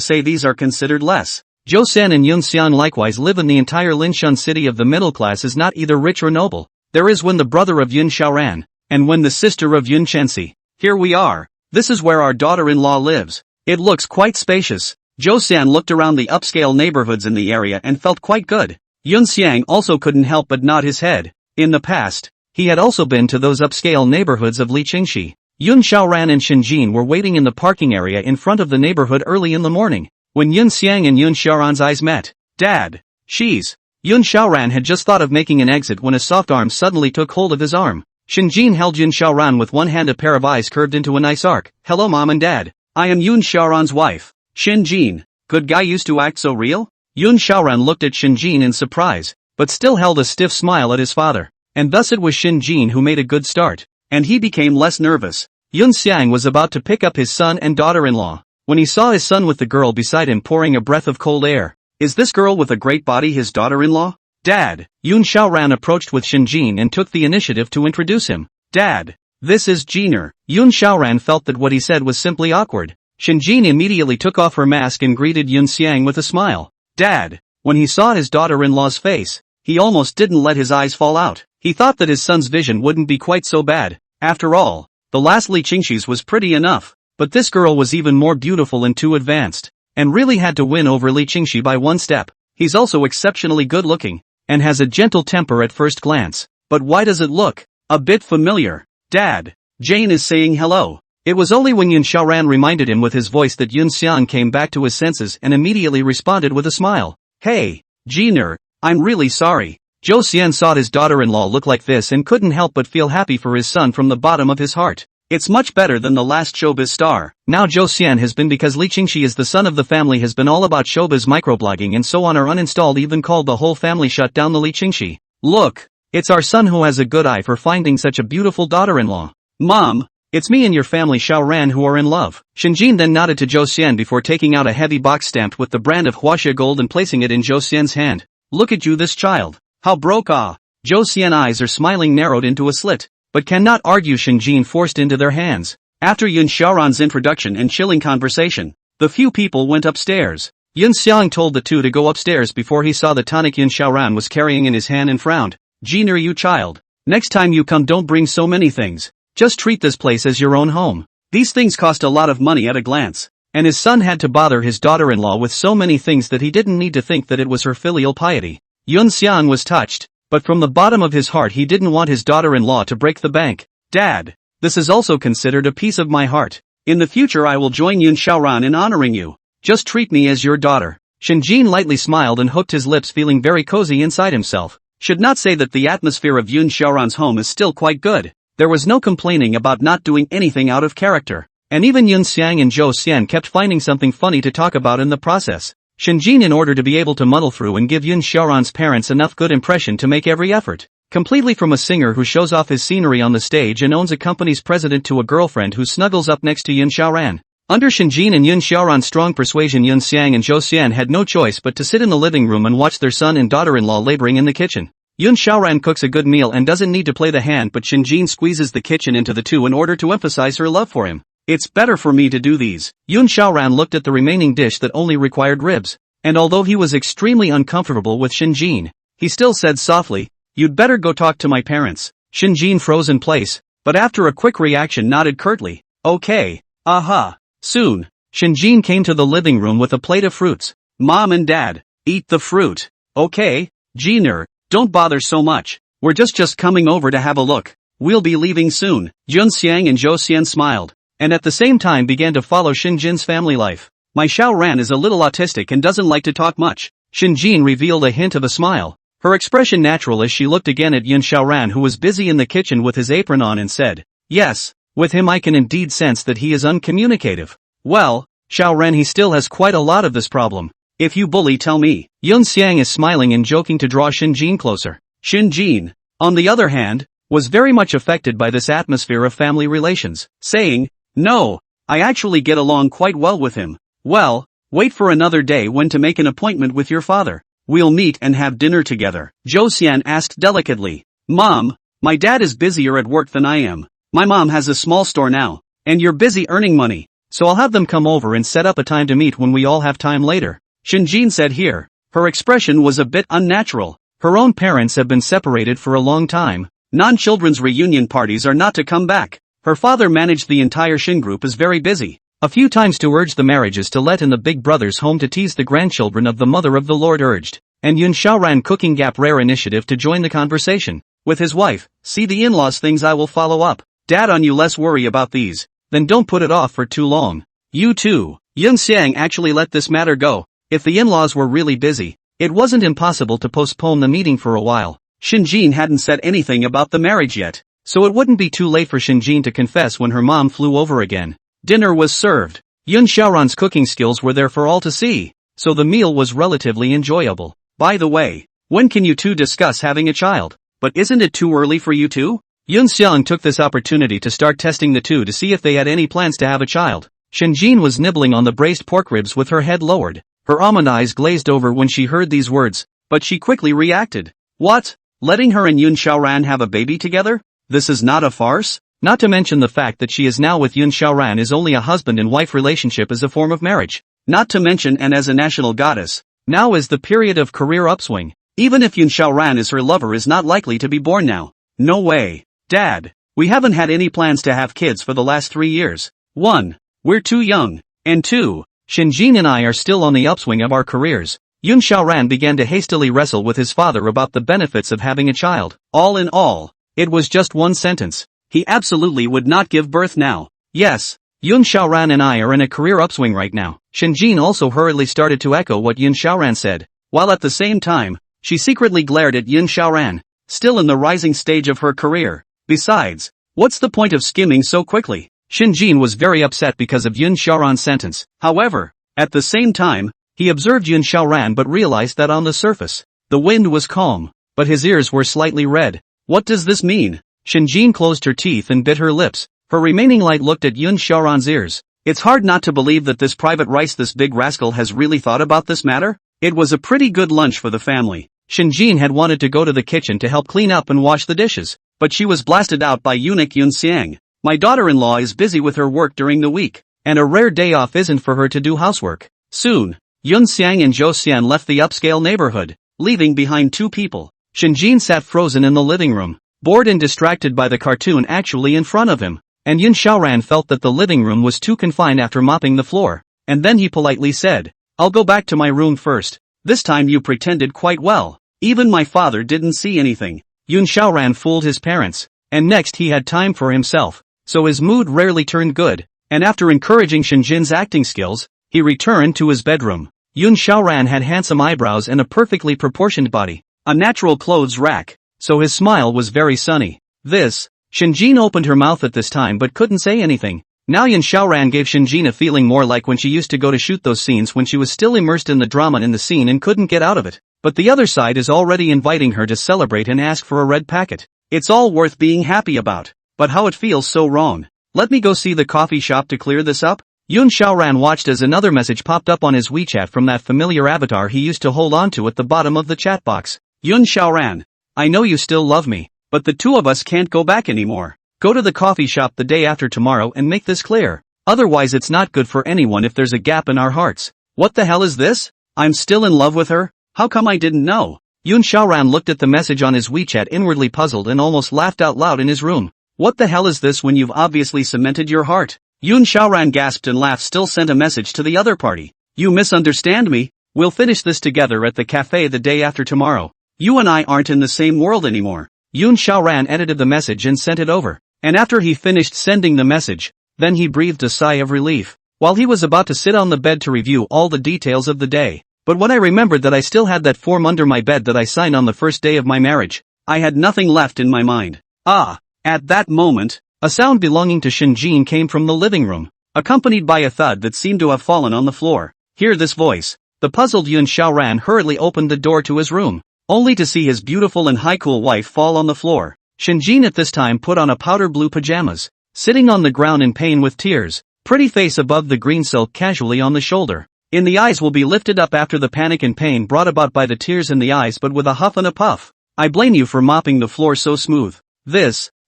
S1: say these are considered less. Zhou San and Yun Xian likewise live in the entire Linshan city of the middle class is not either rich or noble. There is Wen the brother of Yun Xiaoran, and Wen the sister of Yun Chenxi. Here we are. This is where our daughter-in-law lives. It looks quite spacious. Zhou San looked around the upscale neighborhoods in the area and felt quite good. Yun Xiang also couldn't help but nod his head. In the past, he had also been to those upscale neighborhoods of Liqingxi. Yun Xiaoran and Shinjin were waiting in the parking area in front of the neighborhood early in the morning. When Yun Xiang and Yun Xiaoran's eyes met, "Dad, she's..." Yun Xiaoran had just thought of making an exit when a soft arm suddenly took hold of his arm. Shinjin held Yun Xiaoran with one hand, a pair of eyes curved into a nice arc. "Hello Mom and Dad. I am Yun Xiaoran's wife, Shinjin. Good guy used to act so real?" Yun Xiaoran looked at Shinjin in surprise, but still held a stiff smile at his father. And thus it was Shinjin who made a good start, and he became less nervous. Yun Xiang was about to pick up his son and daughter-in-law, when he saw his son with the girl beside him pouring a breath of cold air. "Is this girl with a great body his daughter-in-law?" "Dad." Yun Xiaoran approached with Shinjin and took the initiative to introduce him. "Dad, this is Jiner." Yun Xiaoran felt that what he said was simply awkward. Shinjin immediately took off her mask and greeted Yun Xiang with a smile. "Dad." When he saw his daughter-in-law's face, he almost didn't let his eyes fall out. He thought that his son's vision wouldn't be quite so bad. After all, the last Liqingxi's was pretty enough, but this girl was even more beautiful and too advanced, and really had to win over Liqingxi by one step. He's also exceptionally good-looking, and has a gentle temper at first glance. But why does it look a bit familiar? "Dad, Jane is saying hello." It was only when Yun Xiaoran reminded him with his voice that Yun Xiang came back to his senses and immediately responded with a smile. "Hey, Jiner, I'm really sorry." Zhou Xian saw his daughter-in-law look like this and couldn't help but feel happy for his son from the bottom of his heart. It's much better than the last showbiz star. Now Zhou Xian has been because Liqingxi is the son of the family has been all about showbiz microblogging and so on are uninstalled, even called the whole family shut down the Liqingxi. "Look, it's our son who has a good eye for finding such a beautiful daughter-in-law. Mom, it's me and your family Xiaoran who are in love." Shinjin then nodded to Zhou Xian before taking out a heavy box stamped with the brand of Huaxia Gold and placing it in Zhou Xian's hand. "Look at you, this child. How broke ah." Zhou Xian's eyes are smiling narrowed into a slit, but cannot argue. Shinjin forced into their hands. After Yun Xiaoran's introduction and chilling conversation, the few people went upstairs. Yun Xiang told the two to go upstairs before he saw the tonic Yun Xiaoran was carrying in his hand and frowned. "Jiner, you child. Next time you come, don't bring so many things. Just treat this place as your own home. These things cost a lot of money at a glance." And his son had to bother his daughter-in-law with so many things that he didn't need to think that it was her filial piety. Yun Xiang was touched, but from the bottom of his heart he didn't want his daughter-in-law to break the bank. "Dad, this is also considered a piece of my heart. In the future I will join Yun Xiaoran in honoring you. Just treat me as your daughter." Shinjin lightly smiled and hooked his lips, feeling very cozy inside himself. Should not say that the atmosphere of Yun Xiaoran's home is still quite good. There was no complaining about not doing anything out of character, and even Yun Xiang and Zhou Xian kept finding something funny to talk about in the process. Shinjin, in order to be able to muddle through and give Yun Xiaoran's parents enough good impression to make every effort, completely from a singer who shows off his scenery on the stage and owns a company's president to a girlfriend who snuggles up next to Yun Xiaoran. Under Shinjin and Yun Xiaoran's strong persuasion, Yun Xiang and Zhou Xian had no choice but to sit in the living room and watch their son and daughter-in-law laboring in the kitchen. Yun Xiaoran cooks a good meal and doesn't need to play the hand, but Shinjin squeezes the kitchen into the two in order to emphasize her love for him. "It's better for me to do these." Yun Xiaoran looked at the remaining dish that only required ribs, and although he was extremely uncomfortable with Shinjin, he still said softly, "You'd better go talk to my parents." Shinjin froze in place, but after a quick reaction nodded curtly. "Okay, aha, soon." Shinjin came to the living room with a plate of fruits. "Mom and Dad, eat the fruit. Okay, Jiner, don't bother so much. We're just coming over to have a look. We'll be leaving soon." Yun Xiang and Zhou Xian smiled, and at the same time began to follow Shinjin's family life. "My Xiaoran is a little autistic and doesn't like to talk much." Shinjin revealed a hint of a smile, her expression natural as she looked again at Yun Xiaoran, who was busy in the kitchen with his apron on, and said, "Yes, with him I can indeed sense that he is uncommunicative. Well, Xiaoran, he still has quite a lot of this problem. If you bully, tell me." Yun Xiang is smiling and joking to draw Shinjin closer. Shinjin, on the other hand, was very much affected by this atmosphere of family relations, saying, "No, I actually get along quite well with him." "Well, wait for another day when to make an appointment with your father. We'll meet and have dinner together." Zhou Xian asked delicately. "Mom, my dad is busier at work than I am. My mom has a small store now, and you're busy earning money, so I'll have them come over and set up a time to meet when we all have time later." Shinjin said here. Her expression was a bit unnatural. Her own parents have been separated for a long time. Non-children's reunion parties are not to come back. Her father managed the entire Shin group is very busy. A few times to urge the marriages to let in the big brothers home to tease the grandchildren of the mother of the Lord urged. And Yun Xiaoran cooking gap rare initiative to join the conversation. With his wife, see the in-laws things I will follow up. Dad on you less worry about these. Then don't put it off for too long. You too. Yun Xiang actually let this matter go. If the in-laws were really busy, it wasn't impossible to postpone the meeting for a while. Shinjin hadn't said anything about the marriage yet, so it wouldn't be too late for Shinjin to confess when her mom flew over again. Dinner was served. Yun Xiaoran's cooking skills were there for all to see, so the meal was relatively enjoyable. By the way, when can you two discuss having a child? But isn't it too early for you two? Yun Xiang took this opportunity to start testing the two to see if they had any plans to have a child. Shinjin was nibbling on the braised pork ribs with her head lowered. Her almond eyes glazed over when she heard these words, but she quickly reacted. What? Letting her and Yun Xiaoran have a baby together? This is not a farce? Not to mention the fact that she is now with Yun Xiaoran is only a husband and wife relationship as a form of marriage. Not to mention and as a national goddess. Now is the period of career upswing. Even if Yun Xiaoran is her lover is not likely to be born now. No way. Dad, we haven't had any plans to have kids for the last 3 years. 1. We're too young. And 2. Shinjin and I are still on the upswing of our careers. Yun Xiaoran began to hastily wrestle with his father about the benefits of having a child. All in all, it was just one sentence. He absolutely would not give birth now. Yes, Yun Xiaoran and I are in a career upswing right now. Shinjin also hurriedly started to echo what Yun Xiaoran said, while at the same time, she secretly glared at Yun Xiaoran, still in the rising stage of her career. Besides, what's the point of skimming so quickly? Shinjin was very upset because of Yun Xiaoran's sentence. However, at the same time, he observed Yun Xiaoran but realized that on the surface, the wind was calm, but his ears were slightly red. What does this mean? Shinjin closed her teeth and bit her lips. Her remaining light looked at Yun Xiaoran's ears. It's hard not to believe that this private rice this big rascal has really thought about this matter. It was a pretty good lunch for the family. Shinjin had wanted to go to the kitchen to help clean up and wash the dishes, but she was blasted out by eunuch Yun Xiang. My daughter-in-law is busy with her work during the week, and a rare day off isn't for her to do housework. Soon, Yun Xiang and Zhou Xian left the upscale neighborhood, leaving behind 2 people. Shinjin sat frozen in the living room, bored and distracted by the cartoon actually in front of him, and Yun Xiaoran felt that the living room was too confined after mopping the floor, and then he politely said, I'll go back to my room first. This time you pretended quite well. Even my father didn't see anything. Yun Xiaoran fooled his parents, and next he had time for himself, so his mood rarely turned good, and after encouraging Shinjin's acting skills, he returned to his bedroom. Yun Xiaoran had handsome eyebrows and a perfectly proportioned body, a natural clothes rack, so his smile was very sunny. Shinjin opened her mouth at this time but couldn't say anything. Now Yun Xiaoran gave Shinjin a feeling more like when she used to go to shoot those scenes when she was still immersed in the drama in the scene and couldn't get out of it. But the other side is already inviting her to celebrate and ask for a red packet. It's all worth being happy about. But how it feels so wrong. Let me go see the coffee shop to clear this up. Yun Xiaoran watched as another message popped up on his WeChat from that familiar avatar he used to hold on to at the bottom of the chat box. Yun Xiaoran, I know you still love me, but the two of us can't go back anymore. Go to the coffee shop the day after tomorrow and make this clear. Otherwise it's not good for anyone if there's a gap in our hearts. What the hell is this? I'm still in love with her? How come I didn't know? Yun Xiaoran looked at the message on his WeChat inwardly puzzled and almost laughed out loud in his room. What the hell is this when you've obviously cemented your heart? Yun Xiaoran gasped and laughed, still sent a message to the other party. You misunderstand me. We'll finish this together at the cafe the day after tomorrow. You and I aren't in the same world anymore. Yun Xiaoran edited the message and sent it over. And after he finished sending the message, then he breathed a sigh of relief. While he was about to sit on the bed to review all the details of the day. But when I remembered that I still had that form under my bed that I signed on the first day of my marriage, I had nothing left in my mind. At that moment, a sound belonging to Shinjin came from the living room, accompanied by a thud that seemed to have fallen on the floor. Hear this voice. The puzzled Yun Xiaoran hurriedly opened the door to his room, only to see his beautiful and high-cool wife fall on the floor. Shinjin at this time put on a powder blue pajamas, sitting on the ground in pain with tears, pretty face above the green silk casually on the shoulder. In the eyes will be lifted up after the panic and pain brought about by the tears in the eyes, but with a huff and a puff. I blame you for mopping the floor so smooth.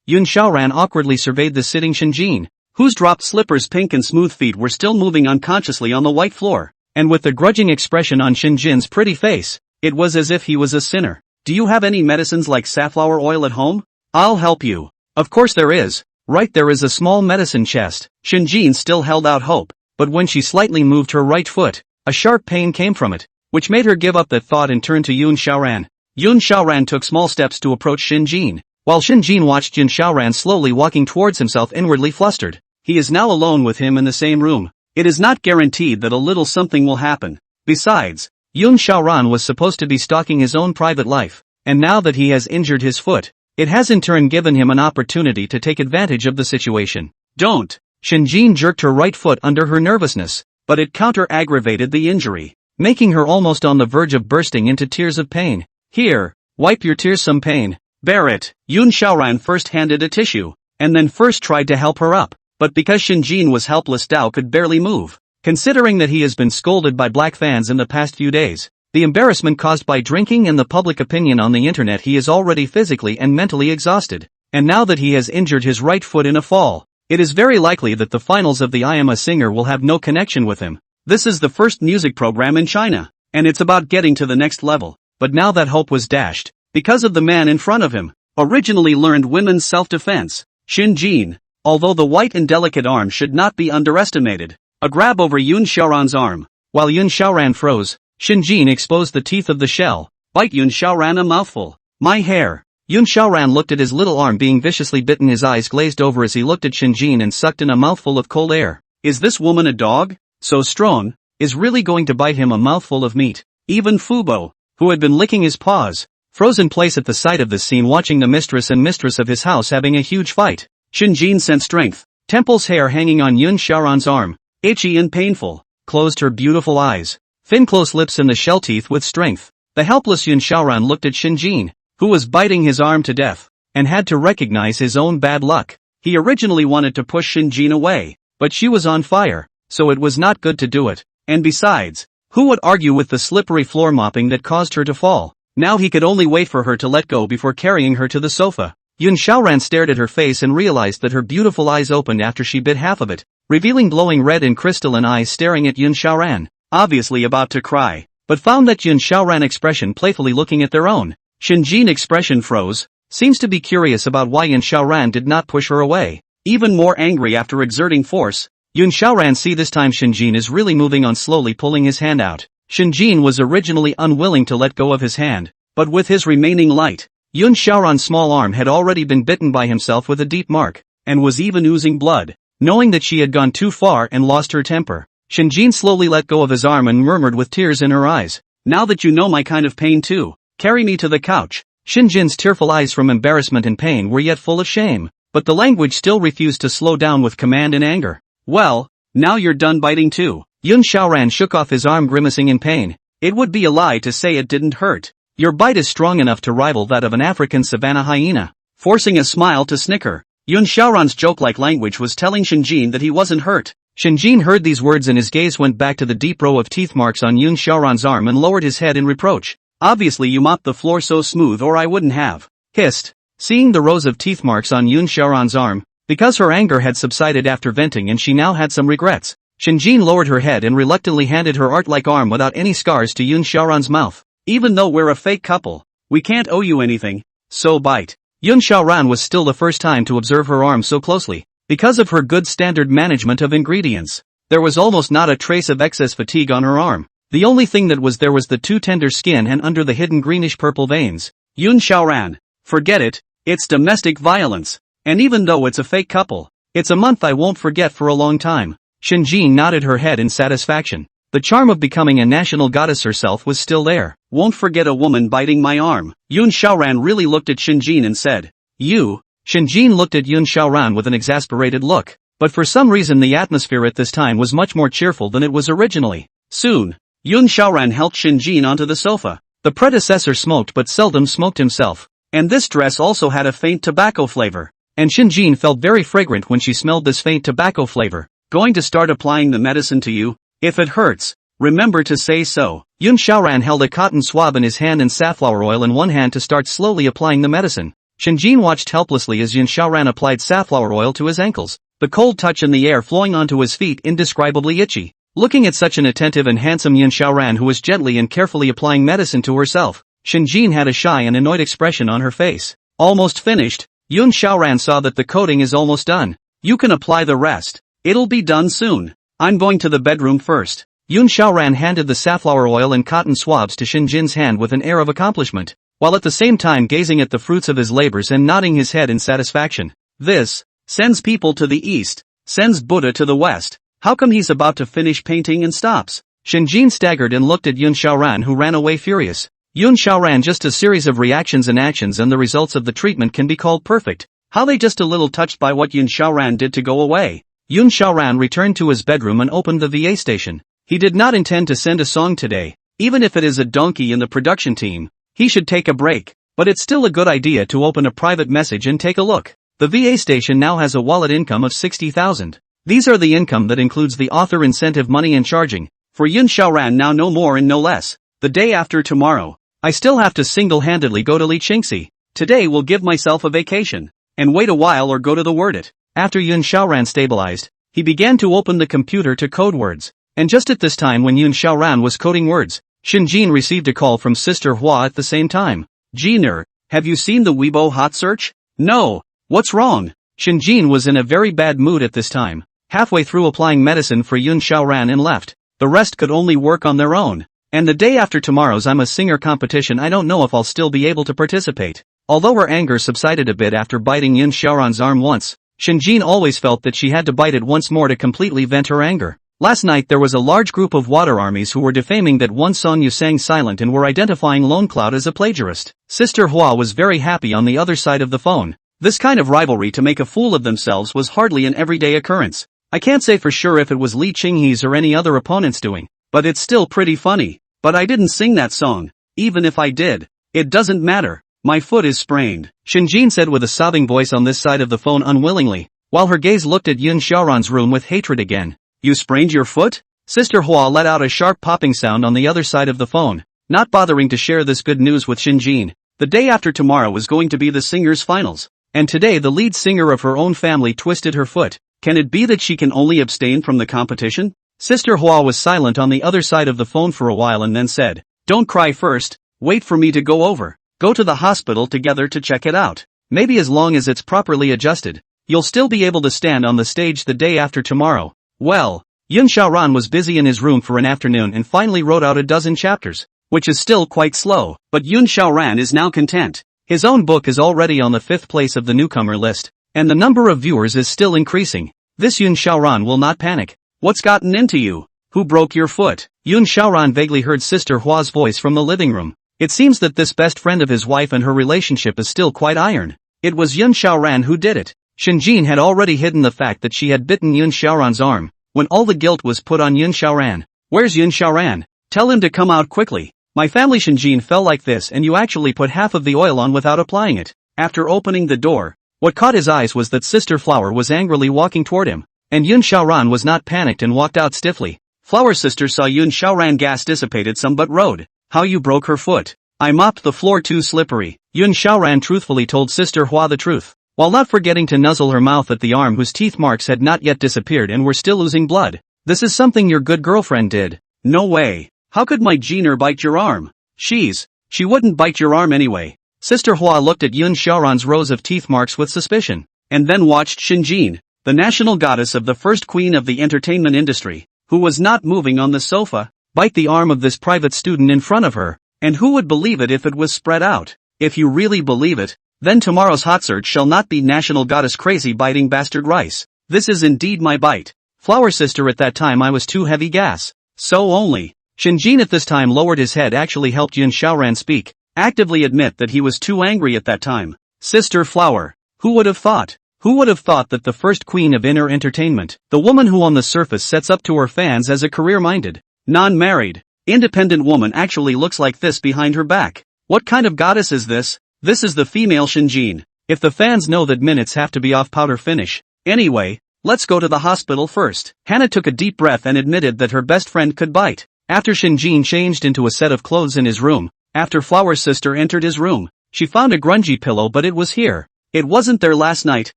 S1: Yun Xiaoran awkwardly surveyed the sitting Shinjin, whose dropped slippers' pink and smooth feet were still moving unconsciously on the white floor. and with the grudging expression on Shinjin's pretty face, it was as if he was a sinner. Do you have any medicines like safflower oil at home? I'll help you. Of course there is. Right, there is a small medicine chest. Shinjin still held out hope, but when she slightly moved her right foot, a sharp pain came from it, which made her give up that thought and turn to Yun Xiaoran. Yun Xiaoran took small steps to approach Shinjin, while Shinjin watched Yun Xiaoran slowly walking towards himself, inwardly flustered. He is now alone with him in the same room. It is not guaranteed that a little something will happen. Besides, Yun Xiaoran was supposed to be stalking his own private life, and now that he has injured his foot, it has in turn given him an opportunity to take advantage of the situation. Don't! Shinjin jerked her right foot under her nervousness, but it counter-aggravated the injury, making her almost on the verge of bursting into tears of pain. Here, wipe your tears, some pain. Bear it. Yun Xiaoran first handed a tissue, and then first tried to help her up, but because Shinjin was helpless, Dao could barely move. Considering that he has been scolded by black fans in the past few days, the embarrassment caused by drinking and the public opinion on the internet, he is already physically and mentally exhausted, and now that he has injured his right foot in a fall, it is very likely that the finals of the I Am a Singer will have no connection with him. This is the first music program in China, and it's about getting to the next level, but now that hope was dashed, because of the man in front of him, originally learned women's self-defense, Shinjin. Although the white and delicate arm should not be underestimated, a grab over Yun Xiaoran's arm, while Yun Xiaoran froze, Shinjin exposed the teeth of the shell. Bite Yun Xiaoran a mouthful. My hair. Yun Xiaoran looked at his little arm being viciously bitten, his eyes glazed over as he looked at Shinjin and sucked in a mouthful of cold air. Is this woman a dog? So strong, is really going to bite him a mouthful of meat? Even Fubo, who had been licking his paws, froze in place at the sight of this scene, watching the mistress and mistress of his house having a huge fight. Shinjin sensed strength. Temple's hair hanging on Yun Xiaoran's arm, itchy and painful, closed her beautiful eyes. Thin close lips and the shell teeth with strength. The helpless Yun Xiaoran looked at Shinjin, who was biting his arm to death, and had to recognize his own bad luck. He originally wanted to push Shinjin away, but she was on fire, so it was not good to do it. And besides, who would argue with the slippery floor mopping that caused her to fall? Now he could only wait for her to let go before carrying her to the sofa. Yun Xiaoran stared at her face and realized that her beautiful eyes opened after she bit half of it, revealing glowing red and crystalline eyes staring at Yun Xiaoran, obviously about to cry, but found that Yun Xiaoran expression playfully looking at their own. Shinjin expression froze, seems to be curious about why Yun Xiaoran did not push her away. Even more angry after exerting force, Yun Xiaoran see this time Shinjin is really moving on, slowly pulling his hand out. Shinjin was originally unwilling to let go of his hand, but with his remaining light, Yun Xiaoran's small arm had already been bitten by himself with a deep mark, and was even oozing blood. Knowing that she had gone too far and lost her temper, Shinjin slowly let go of his arm and murmured with tears in her eyes, "Now that you know my kind of pain too, carry me to the couch." Shinjin's tearful eyes from embarrassment and pain were yet full of shame, but the language still refused to slow down with command and anger. "Well, now you're done biting too." Yun Xiaoran shook off his arm, grimacing in pain. "It would be a lie to say it didn't hurt. Your bite is strong enough to rival that of an African savanna hyena." Forcing a smile to snicker, Yun Xiaoran's joke-like language was telling Shinjin that he wasn't hurt. Shinjin heard these words and his gaze went back to the deep row of teeth marks on Yun Xiaoran's arm and lowered his head in reproach. "Obviously you mopped the floor so smooth or I wouldn't have hissed." Seeing the rows of teeth marks on Yun Xiaoran's arm, because her anger had subsided after venting and she now had some regrets, Shinjin lowered her head and reluctantly handed her art-like arm without any scars to Yun Xiaoran's mouth. "Even though we're a fake couple, we can't owe you anything, so bite." Yun Xiaoran was still the first time to observe her arm so closely. Because of her good standard management of ingredients, there was almost not a trace of excess fatigue on her arm. The only thing that was there was the too tender skin and under the hidden greenish-purple veins. "Yun Xiaoran, forget it, it's domestic violence. And even though it's a fake couple, it's a month I won't forget for a long time." Shinjin nodded her head in satisfaction. The charm of becoming a national goddess herself was still there. "Won't forget a woman biting my arm." Yun Xiaoran really looked at Shinjin and said, "You?" Shinjin looked at Yun Xiaoran with an exasperated look, but for some reason the atmosphere at this time was much more cheerful than it was originally. Soon, Yun Xiaoran helped Shinjin onto the sofa. The predecessor smoked but seldom smoked himself, and this dress also had a faint tobacco flavor, and Shinjin felt very fragrant when she smelled this faint tobacco flavor. "Going to start applying the medicine to you? If it hurts, remember to say so." Yun Xiaoran held a cotton swab in his hand and safflower oil in one hand to start slowly applying the medicine. Shinjin watched helplessly as Yun Xiaoran applied safflower oil to his ankles, the cold touch in the air flowing onto his feet indescribably itchy. Looking at such an attentive and handsome Yun Xiaoran who was gently and carefully applying medicine to herself, Shinjin had a shy and annoyed expression on her face. Almost finished, Yun Xiaoran saw that the coating is almost done. You can apply the rest. It'll be done soon. I'm going to the bedroom first. Yun Xiaoran handed the safflower oil and cotton swabs to Shinjin's hand with an air of accomplishment, while at the same time gazing at the fruits of his labors and nodding his head in satisfaction. This sends people to the east, sends Buddha to the west. How come he's about to finish painting and stops? Shinjin staggered and looked at Yun Xiaoran who ran away furious. Yun Xiaoran, just a series of reactions and actions, and the results of the treatment can be called perfect. How they just a little touched by what Yun Xiaoran did to go away. Yun Xiaoran returned to his bedroom and opened the VA station. He did not intend to send a song today. Even if it is a donkey in the production team, he should take a break. But it's still a good idea to open a private message and take a look. The VA station now has a wallet income of 60,000. These are the income that includes the author incentive money and charging. For Yun Xiaoran now no more and no less. The day after tomorrow, I still have to single-handedly go to Li Qingxi. Today will give myself a vacation. And wait a while or go to the word it. After Yun Xiaoran stabilized, he began to open the computer to code words. And just at this time when Yun Xiaoran was coding words, Shinjin received a call from Sister Hua at the same time. Jiner, have you seen the Weibo hot search? No. What's wrong? Shinjin was in a very bad mood at this time. Halfway through applying medicine for Yun Xiaoran and left. The rest could only work on their own. And the day after tomorrow's I'm a Singer competition, I don't know if I'll still be able to participate. Although her anger subsided a bit after biting Yun Xiaoran's arm once, Shinjin always felt that she had to bite it once more to completely vent her anger. Last night there was a large group of water armies who were defaming that one song you sang silent and were identifying Lone Cloud as a plagiarist. Sister Hua was very happy on the other side of the phone. This kind of rivalry to make a fool of themselves was hardly an everyday occurrence. I can't say for sure if it was Li Qinghe's or any other opponent's doing, but it's still pretty funny. But I didn't sing that song. Even if I did, it doesn't matter. My foot is sprained, Shinjin said with a sobbing voice on this side of the phone unwillingly, while her gaze looked at Yun Xiaoran's room with hatred again. You sprained your foot? Sister Hua let out a sharp popping sound on the other side of the phone, not bothering to share this good news with Shinjin. The day after tomorrow was going to be the singers' finals, and today the lead singer of her own family twisted her foot. Can it be that she can only abstain from the competition? Sister Hua was silent on the other side of the phone for a while and then said, Don't cry first, wait for me to go over. Go to the hospital together to check it out. Maybe as long as it's properly adjusted, you'll still be able to stand on the stage the day after tomorrow. Well, Yun Xiaoran was busy in his room for an afternoon and finally wrote out a dozen chapters, which is still quite slow, but Yun Xiaoran is now content. His own book is already on the 5th place of the newcomer list, and the number of viewers is still increasing. This Yun Xiaoran will not panic. What's gotten into you? Who broke your foot? Yun Xiaoran vaguely heard Sister Hua's voice from the living room. It seems that this best friend of his wife and her relationship is still quite iron. It was Yun Xiaoran who did it. Shinjin had already hidden the fact that she had bitten Yun Xiaoran's arm, when all the guilt was put on Yun Xiaoran. Where's Yun Xiaoran? Tell him to come out quickly. My family. Shinjin fell like this and you actually put half of the oil on without applying it. After opening the door, what caught his eyes was that Sister Flower was angrily walking toward him, and Yun Xiaoran was not panicked and walked out stiffly. Flower Sister saw Yun Xiaoran, gas dissipated some but rode. How you broke her foot? I mopped the floor too slippery. Yun Xiaoran truthfully told Sister Hua the truth, while not forgetting to nuzzle her mouth at the arm whose teeth marks had not yet disappeared and were still oozing blood. This is something your good girlfriend did. No way. How could my Jeaner bite your arm? She wouldn't bite your arm anyway. Sister Hua looked at Yun Xiaoran's rows of teeth marks with suspicion, and then watched Shinjin, the national goddess of the first queen of the entertainment industry, who was not moving on the sofa, bite the arm of this private student in front of her. And who would believe it if it was spread out? If you really believe it, then tomorrow's hot search shall not be national goddess crazy biting bastard rice. This is indeed my bite. Flower Sister, at that time I was too heavy gas. So only. Shinjin at this time lowered his head, actually helped Yun Xiaoran speak, actively admit that he was too angry at that time. Sister Flower. Who would have thought? Who would have thought that the first queen of inner entertainment, the woman who on the surface sets up to her fans as a career-minded, non-married, independent woman, actually looks like this behind her back? What kind of goddess is this? This is the female Shinjin. If the fans know that minutes have to be off powder finish. Anyway, let's go to the hospital first. Hannah took a deep breath and admitted that her best friend could bite. After Shinjin changed into a set of clothes in his room, after Flower Sister entered his room, she found a grungy pillow, but it was here. It wasn't there last night.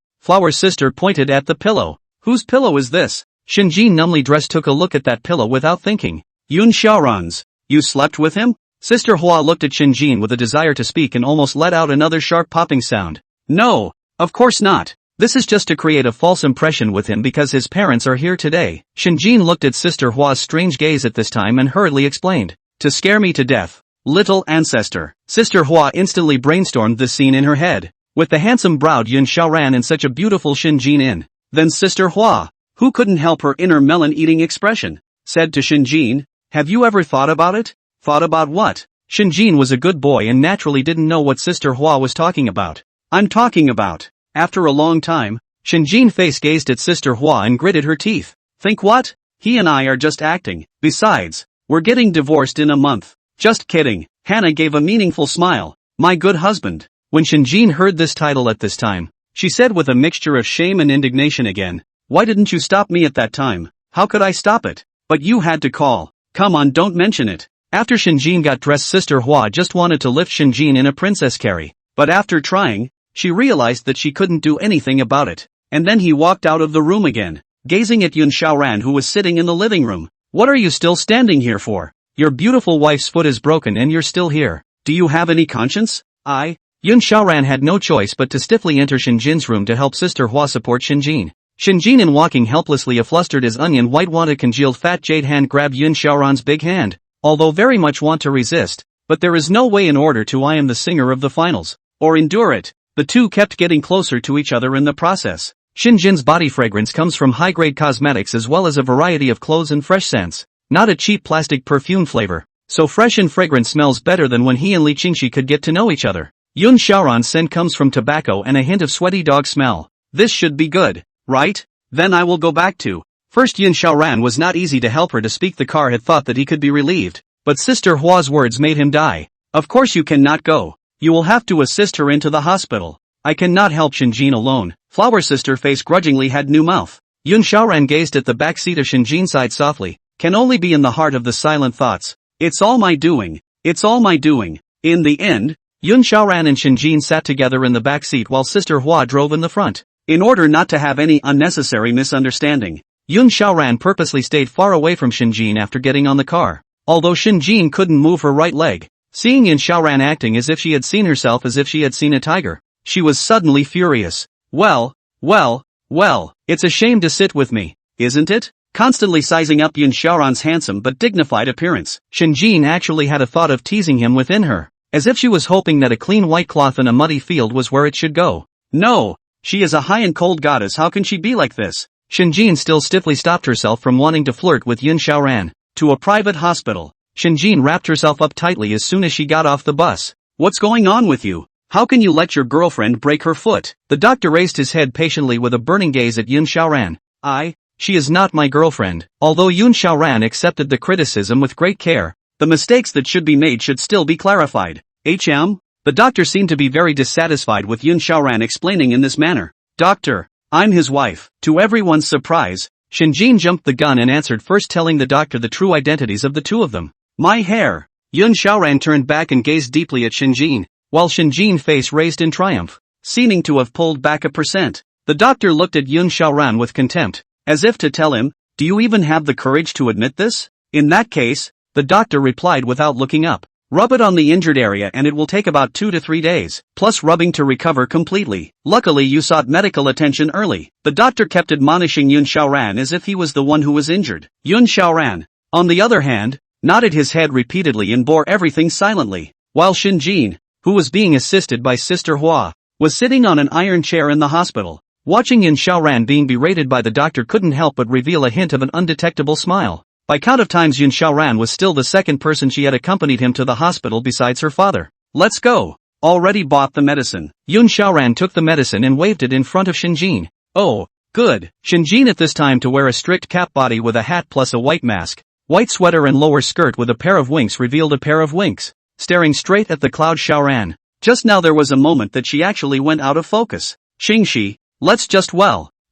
S1: Flower Sister pointed at the pillow. Whose pillow is this? Shinjin, numbly dressed, took a look at that pillow without thinking. Yun Xiaoran's. You slept with him? Sister Hua looked at Shinjin with a desire to speak and almost let out another sharp popping sound. No, of course not. This is just to create a false impression with him because his parents are here today. Shinjin looked at Sister Hua's strange gaze at this time and hurriedly explained. To scare me to death. Little ancestor. Sister Hua instantly brainstormed this scene in her head. With the handsome-browed Yun Xiaoran and such a beautiful Shinjin in. Then Sister Hua, who couldn't help her inner melon-eating expression, said to Shinjin, have you ever thought about it? Thought about what? Shinjin was a good boy and naturally didn't know what Sister Hua was talking about. I'm talking about. After a long time, Shinjin's face gazed at Sister Hua and gritted her teeth. Think what? He and I are just acting. Besides, we're getting divorced in a month. Just kidding. Hannah gave a meaningful smile. My good husband. When Shinjin heard this title at this time, she said with a mixture of shame and indignation again. Why didn't you stop me at that time? How could I stop it? But you had to call. Come on, don't mention it. After Shinjin got dressed, Sister Hua just wanted to lift Shinjin in a princess carry. But after trying, she realized that she couldn't do anything about it. And then he walked out of the room again, gazing at Yun Xiaoran, who was sitting in the living room. What are you still standing here for? Your beautiful wife's foot is broken and you're still here. Do you have any conscience? Yun Xiaoran had no choice but to stiffly enter Shinjin's room to help Sister Hua support Shinjin. Shinjin, in walking helplessly flustered as onion white, wanted congealed fat jade hand grab Yun Xiaoran's big hand, although very much want to resist, but there is no way in order to I am the singer of the finals, or endure it. The two kept getting closer to each other in the process. Shinjin's body fragrance comes from high-grade cosmetics as well as a variety of clothes and fresh scents, not a cheap plastic perfume flavor, so fresh and fragrant smells better than when he and Li Qingxi could get to know each other. Yun Xiaoran's scent comes from tobacco and a hint of sweaty dog smell. This should be good, right? Then I will go back to. First, Yun Xiaoran was not easy to help her to speak. The car had thought that he could be relieved, but Sister Hua's words made him die. Of course you cannot go. You will have to assist her into the hospital. I cannot help Shinjin alone. Flower Sister face grudgingly had new mouth. Yun Xiaoran gazed at the back seat of Shinjin, sighed softly. Can only be in the heart of the silent thoughts. It's all my doing. It's all my doing. In the end, Yun Xiaoran and Shinjin sat together in the back seat while Sister Hua drove in the front. In order not to have any unnecessary misunderstanding, Yun Xiaoran purposely stayed far away from Shinjin after getting on the car. Although Shinjin couldn't move her right leg, seeing Yun Xiaoran acting as if she had seen herself as if she had seen a tiger, she was suddenly furious. Well, it's a shame to sit with me, isn't it? Constantly sizing up Yun Xiaoran's handsome but dignified appearance, Shinjin actually had a thought of teasing him within her, as if she was hoping that a clean white cloth in a muddy field was where it should go. No, she is a high and cold goddess, how can she be like this? Shinjin still stiffly stopped herself from wanting to flirt with Yun Xiaoran. To a private hospital. Shinjin wrapped herself up tightly as soon as she got off the bus. What's going on with you? How can you let your girlfriend break her foot? The doctor raised his head patiently with a burning gaze at Yun Xiaoran. She is not my girlfriend. Although Yun Xiaoran accepted the criticism with great care, the mistakes that should be made should still be clarified. The doctor seemed to be very dissatisfied with Yun Xiaoran explaining in this manner. Doctor, I'm his wife. To everyone's surprise, Shinjin jumped the gun and answered first, telling the doctor the true identities of the two of them. My hair. Yun Xiaoran turned back and gazed deeply at Shinjin, while Shinjin's face raised in triumph, seeming to have pulled back 1%. The doctor looked at Yun Xiaoran with contempt, as if to tell him, do you even have the courage to admit this? In that case, the doctor replied without looking up. Rub it on the injured area and it will take about 2 to 3 days, plus rubbing to recover completely. Luckily you sought medical attention early. The doctor kept admonishing Yun Xiaoran as if he was the one who was injured. Yun Xiaoran, on the other hand, nodded his head repeatedly and bore everything silently, while Shinjin, who was being assisted by Sister Hua, was sitting on an iron chair in the hospital. Watching Yun Xiaoran being berated by the doctor couldn't help but reveal a hint of an undetectable smile. By count of times Yun Xiaoran was still the second person she had accompanied him to the hospital besides her father. Let's go. Already bought the medicine. Yun Xiaoran took the medicine and waved it in front of Shinjin. Oh, good. Shinjin at this time to wear a strict cap body with a hat plus a white mask, white sweater and lower skirt with a pair of winks revealed a pair of winks, staring straight at the cloud Xiaoran. Just now there was a moment that she actually went out of focus. Qingxi, let's just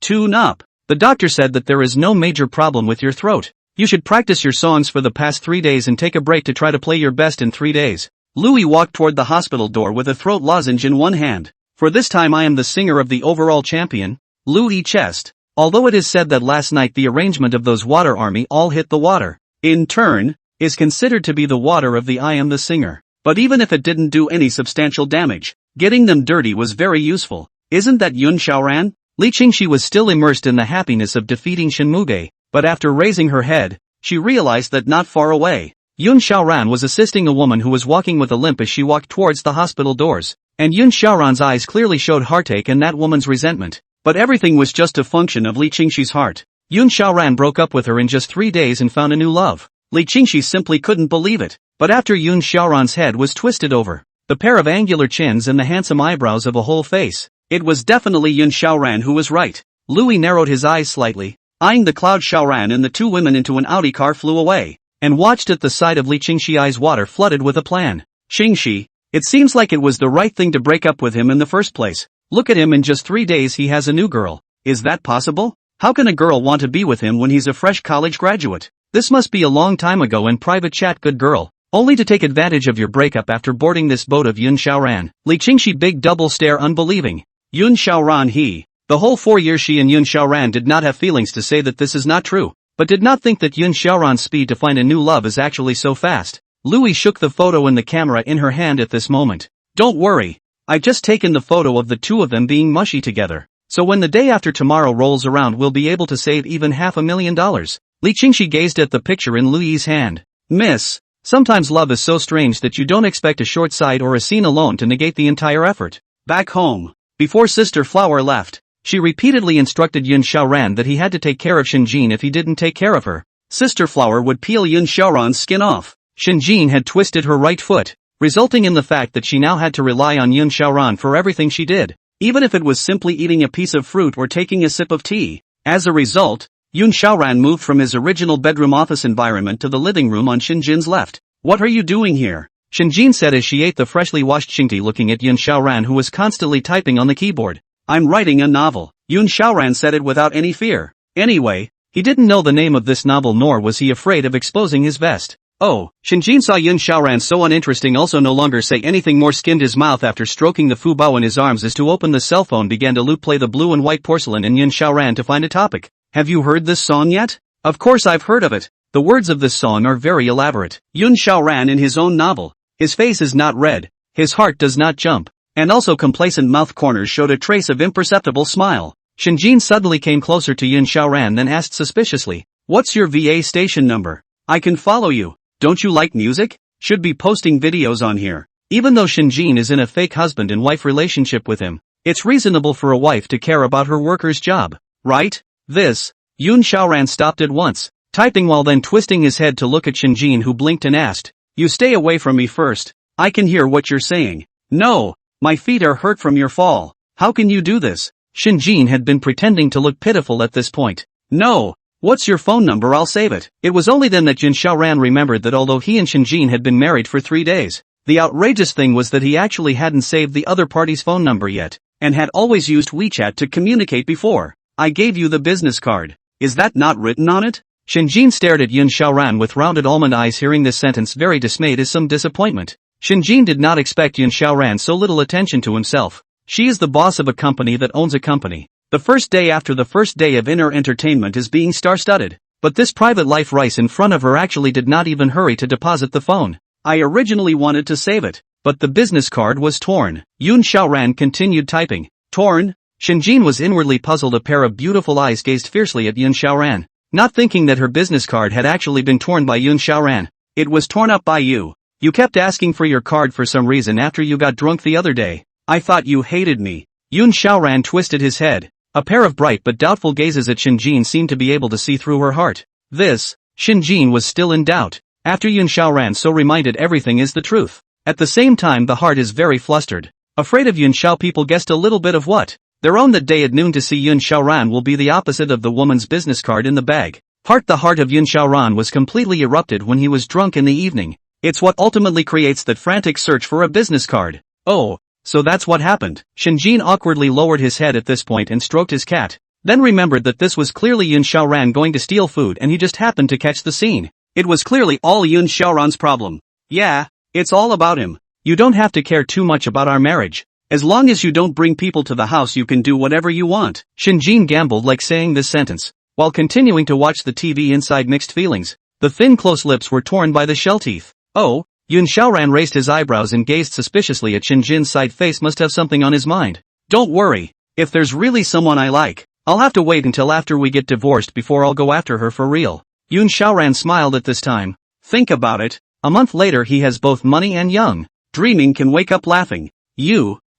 S1: tune up. The doctor said that there is no major problem with your throat. You should practice your songs for the past 3 days and take a break to try to play your best in 3 days. Louis walked toward the hospital door with a throat lozenge in one hand. For this time I am the singer of the overall champion. Louis chest. although it is said that last night the arrangement of those water army all hit the water, in turn, is considered to be the water of the I Am the Singer. But even if it didn't do any substantial damage, getting them dirty was very useful. Isn't that Yun Xiaoran? Li Qingxi was still immersed in the happiness of defeating Shenmuge, but after raising her head, she realized that not far away, Yun Xiaoran was assisting a woman who was walking with a limp as she walked towards the hospital doors, and Yun Xiaoran's eyes clearly showed heartache and that woman's resentment. But everything was just a function of Li Qingxi's heart. Yun Xiaoran broke up with her in just 3 days and found a new love. Li Qingxi simply couldn't believe it. But after Yun Xiaoran's head was twisted over, the pair of angular chins and the handsome eyebrows of a whole face, it was definitely Yun Xiaoran who was right. Louis narrowed his eyes slightly, eyeing the cloud Xiaoran, and the two women into an Audi car flew away, and watched at the sight of Li Qingxi, eyes water flooded with a plan. Qingxi, it seems like it was the right thing to break up with him in the first place. Look at him, in just 3 days he has a new girl. Is that possible? How can a girl want to be with him when he's a fresh college graduate? This must be a long time ago in private chat, good girl. Only to take advantage of your breakup after boarding this boat of Yun Xiaoran. Li Qingxi big double stare unbelieving. Yun Xiaoran the whole 4 years she and Yun Xiaoran did not have feelings to say that this is not true, but did not think that Yun Xiaoran's speed to find a new love is actually so fast. Louis shook the photo and the camera in her hand at this moment. Don't worry. I've just taken the photo of the two of them being mushy together, so when the day after tomorrow rolls around we'll be able to save even $500,000. Li Qingxi gazed at the picture in Louis's hand. Miss, sometimes love is so strange that you don't expect a short sight or a scene alone to negate the entire effort. Back home, before Sister Flower left, she repeatedly instructed Yun Xiaoran that he had to take care of Shinjin. If he didn't take care of her, Sister Flower would peel Yun Xiaoran's skin off. Shinjin had twisted her right foot, resulting in the fact that she now had to rely on Yun Xiaoran for everything she did, even if it was simply eating a piece of fruit or taking a sip of tea. As a result, Yun Xiaoran moved from his original bedroom office environment to the living room on Shinjin's left. What are you doing here? Shinjin said as she ate the freshly washed Xingti, looking at Yun Xiaoran who was constantly typing on the keyboard. I'm writing a novel. Yun Xiaoran said it without any fear. Anyway, he didn't know the name of this novel, nor was he afraid of exposing his vest. Oh, Shinjin saw Yun Xiaoran so uninteresting, also no longer say anything more, skinned his mouth after stroking the fubao in his arms as to open the cell phone, began to loop play the blue and white porcelain in Yun Xiaoran to find a topic. Have you heard this song yet? Of course I've heard of it. The words of this song are very elaborate. Yun Xiaoran in his own novel. His face is not red, his heart does not jump, and also complacent mouth corners showed a trace of imperceptible smile. Shinjin suddenly came closer to Yun Xiaoran, then asked suspiciously, what's your VA station number? I can follow you. Don't you like music? Should be posting videos on here. Even though Shinjin is in a fake husband and wife relationship with him, it's reasonable for a wife to care about her worker's job, right? This, Yun Xiaoran stopped at once, typing while then twisting his head to look at Shinjin, who blinked and asked, you stay away from me first. I can hear what you're saying. No, my feet are hurt from your fall. How can you do this? Shinjin had been pretending to look pitiful at this point. No. What's your phone number? I'll save it. It was only then that Yun Xiaoran remembered that although he and Shinjin had been married for 3 days, the outrageous thing was that he actually hadn't saved the other party's phone number yet, and had always used WeChat to communicate before. I gave you the business card. Is that not written on it? Shinjin stared at Yun Xiaoran with rounded almond eyes, hearing this sentence very dismayed as some disappointment. Shinjin did not expect Yun Xiaoran so little attention to himself. She is the boss of a company that owns a company. The first day after the first day of inner entertainment is being star-studded, but this private life rice in front of her actually did not even hurry to deposit the phone. I originally wanted to save it, but the business card was torn. Yun Xiaoran continued typing. Torn? Shinjin was inwardly puzzled. A pair of beautiful eyes gazed fiercely at Yun Xiaoran, not thinking that her business card had actually been torn by Yun Xiaoran. It was torn up by you. You kept asking for your card for some reason after you got drunk the other day. I thought you hated me. Yun Xiaoran twisted his head. A pair of bright but doubtful gazes at Shinjin seemed to be able to see through her heart. Shinjin was still in doubt. After Yun Xiaoran so reminded everything is the truth. At the same time the heart is very flustered. Afraid of Yun Xiao. People guessed a little bit of what? Their own that day at noon to see Yun Xiaoran will be the opposite of the woman's business card in the bag. The heart of Yun Xiaoran was completely erupted when he was drunk in the evening. It's what ultimately creates that frantic search for a business card. Oh. So that's what happened. Shinjin awkwardly lowered his head at this point and stroked his cat, then remembered that this was clearly Yun Xiaoran going to steal food and he just happened to catch the scene. It was clearly all Yun Xiaoran's problem. Yeah, it's all about him. You don't have to care too much about our marriage. As long as you don't bring people to the house you can do whatever you want. Shinjin gambled like saying this sentence, while continuing to watch the TV inside mixed feelings. The thin close lips were torn by the shell teeth. Oh, Yun Xiaoran raised his eyebrows and gazed suspiciously at Shinjin's side face. Must have something on his mind. Don't worry, if there's really someone I like, I'll have to wait until after we get divorced before I'll go after her for real. Yun Xiaoran smiled at this time. Think about it, a month later he has both money and young. Dreaming can wake up laughing.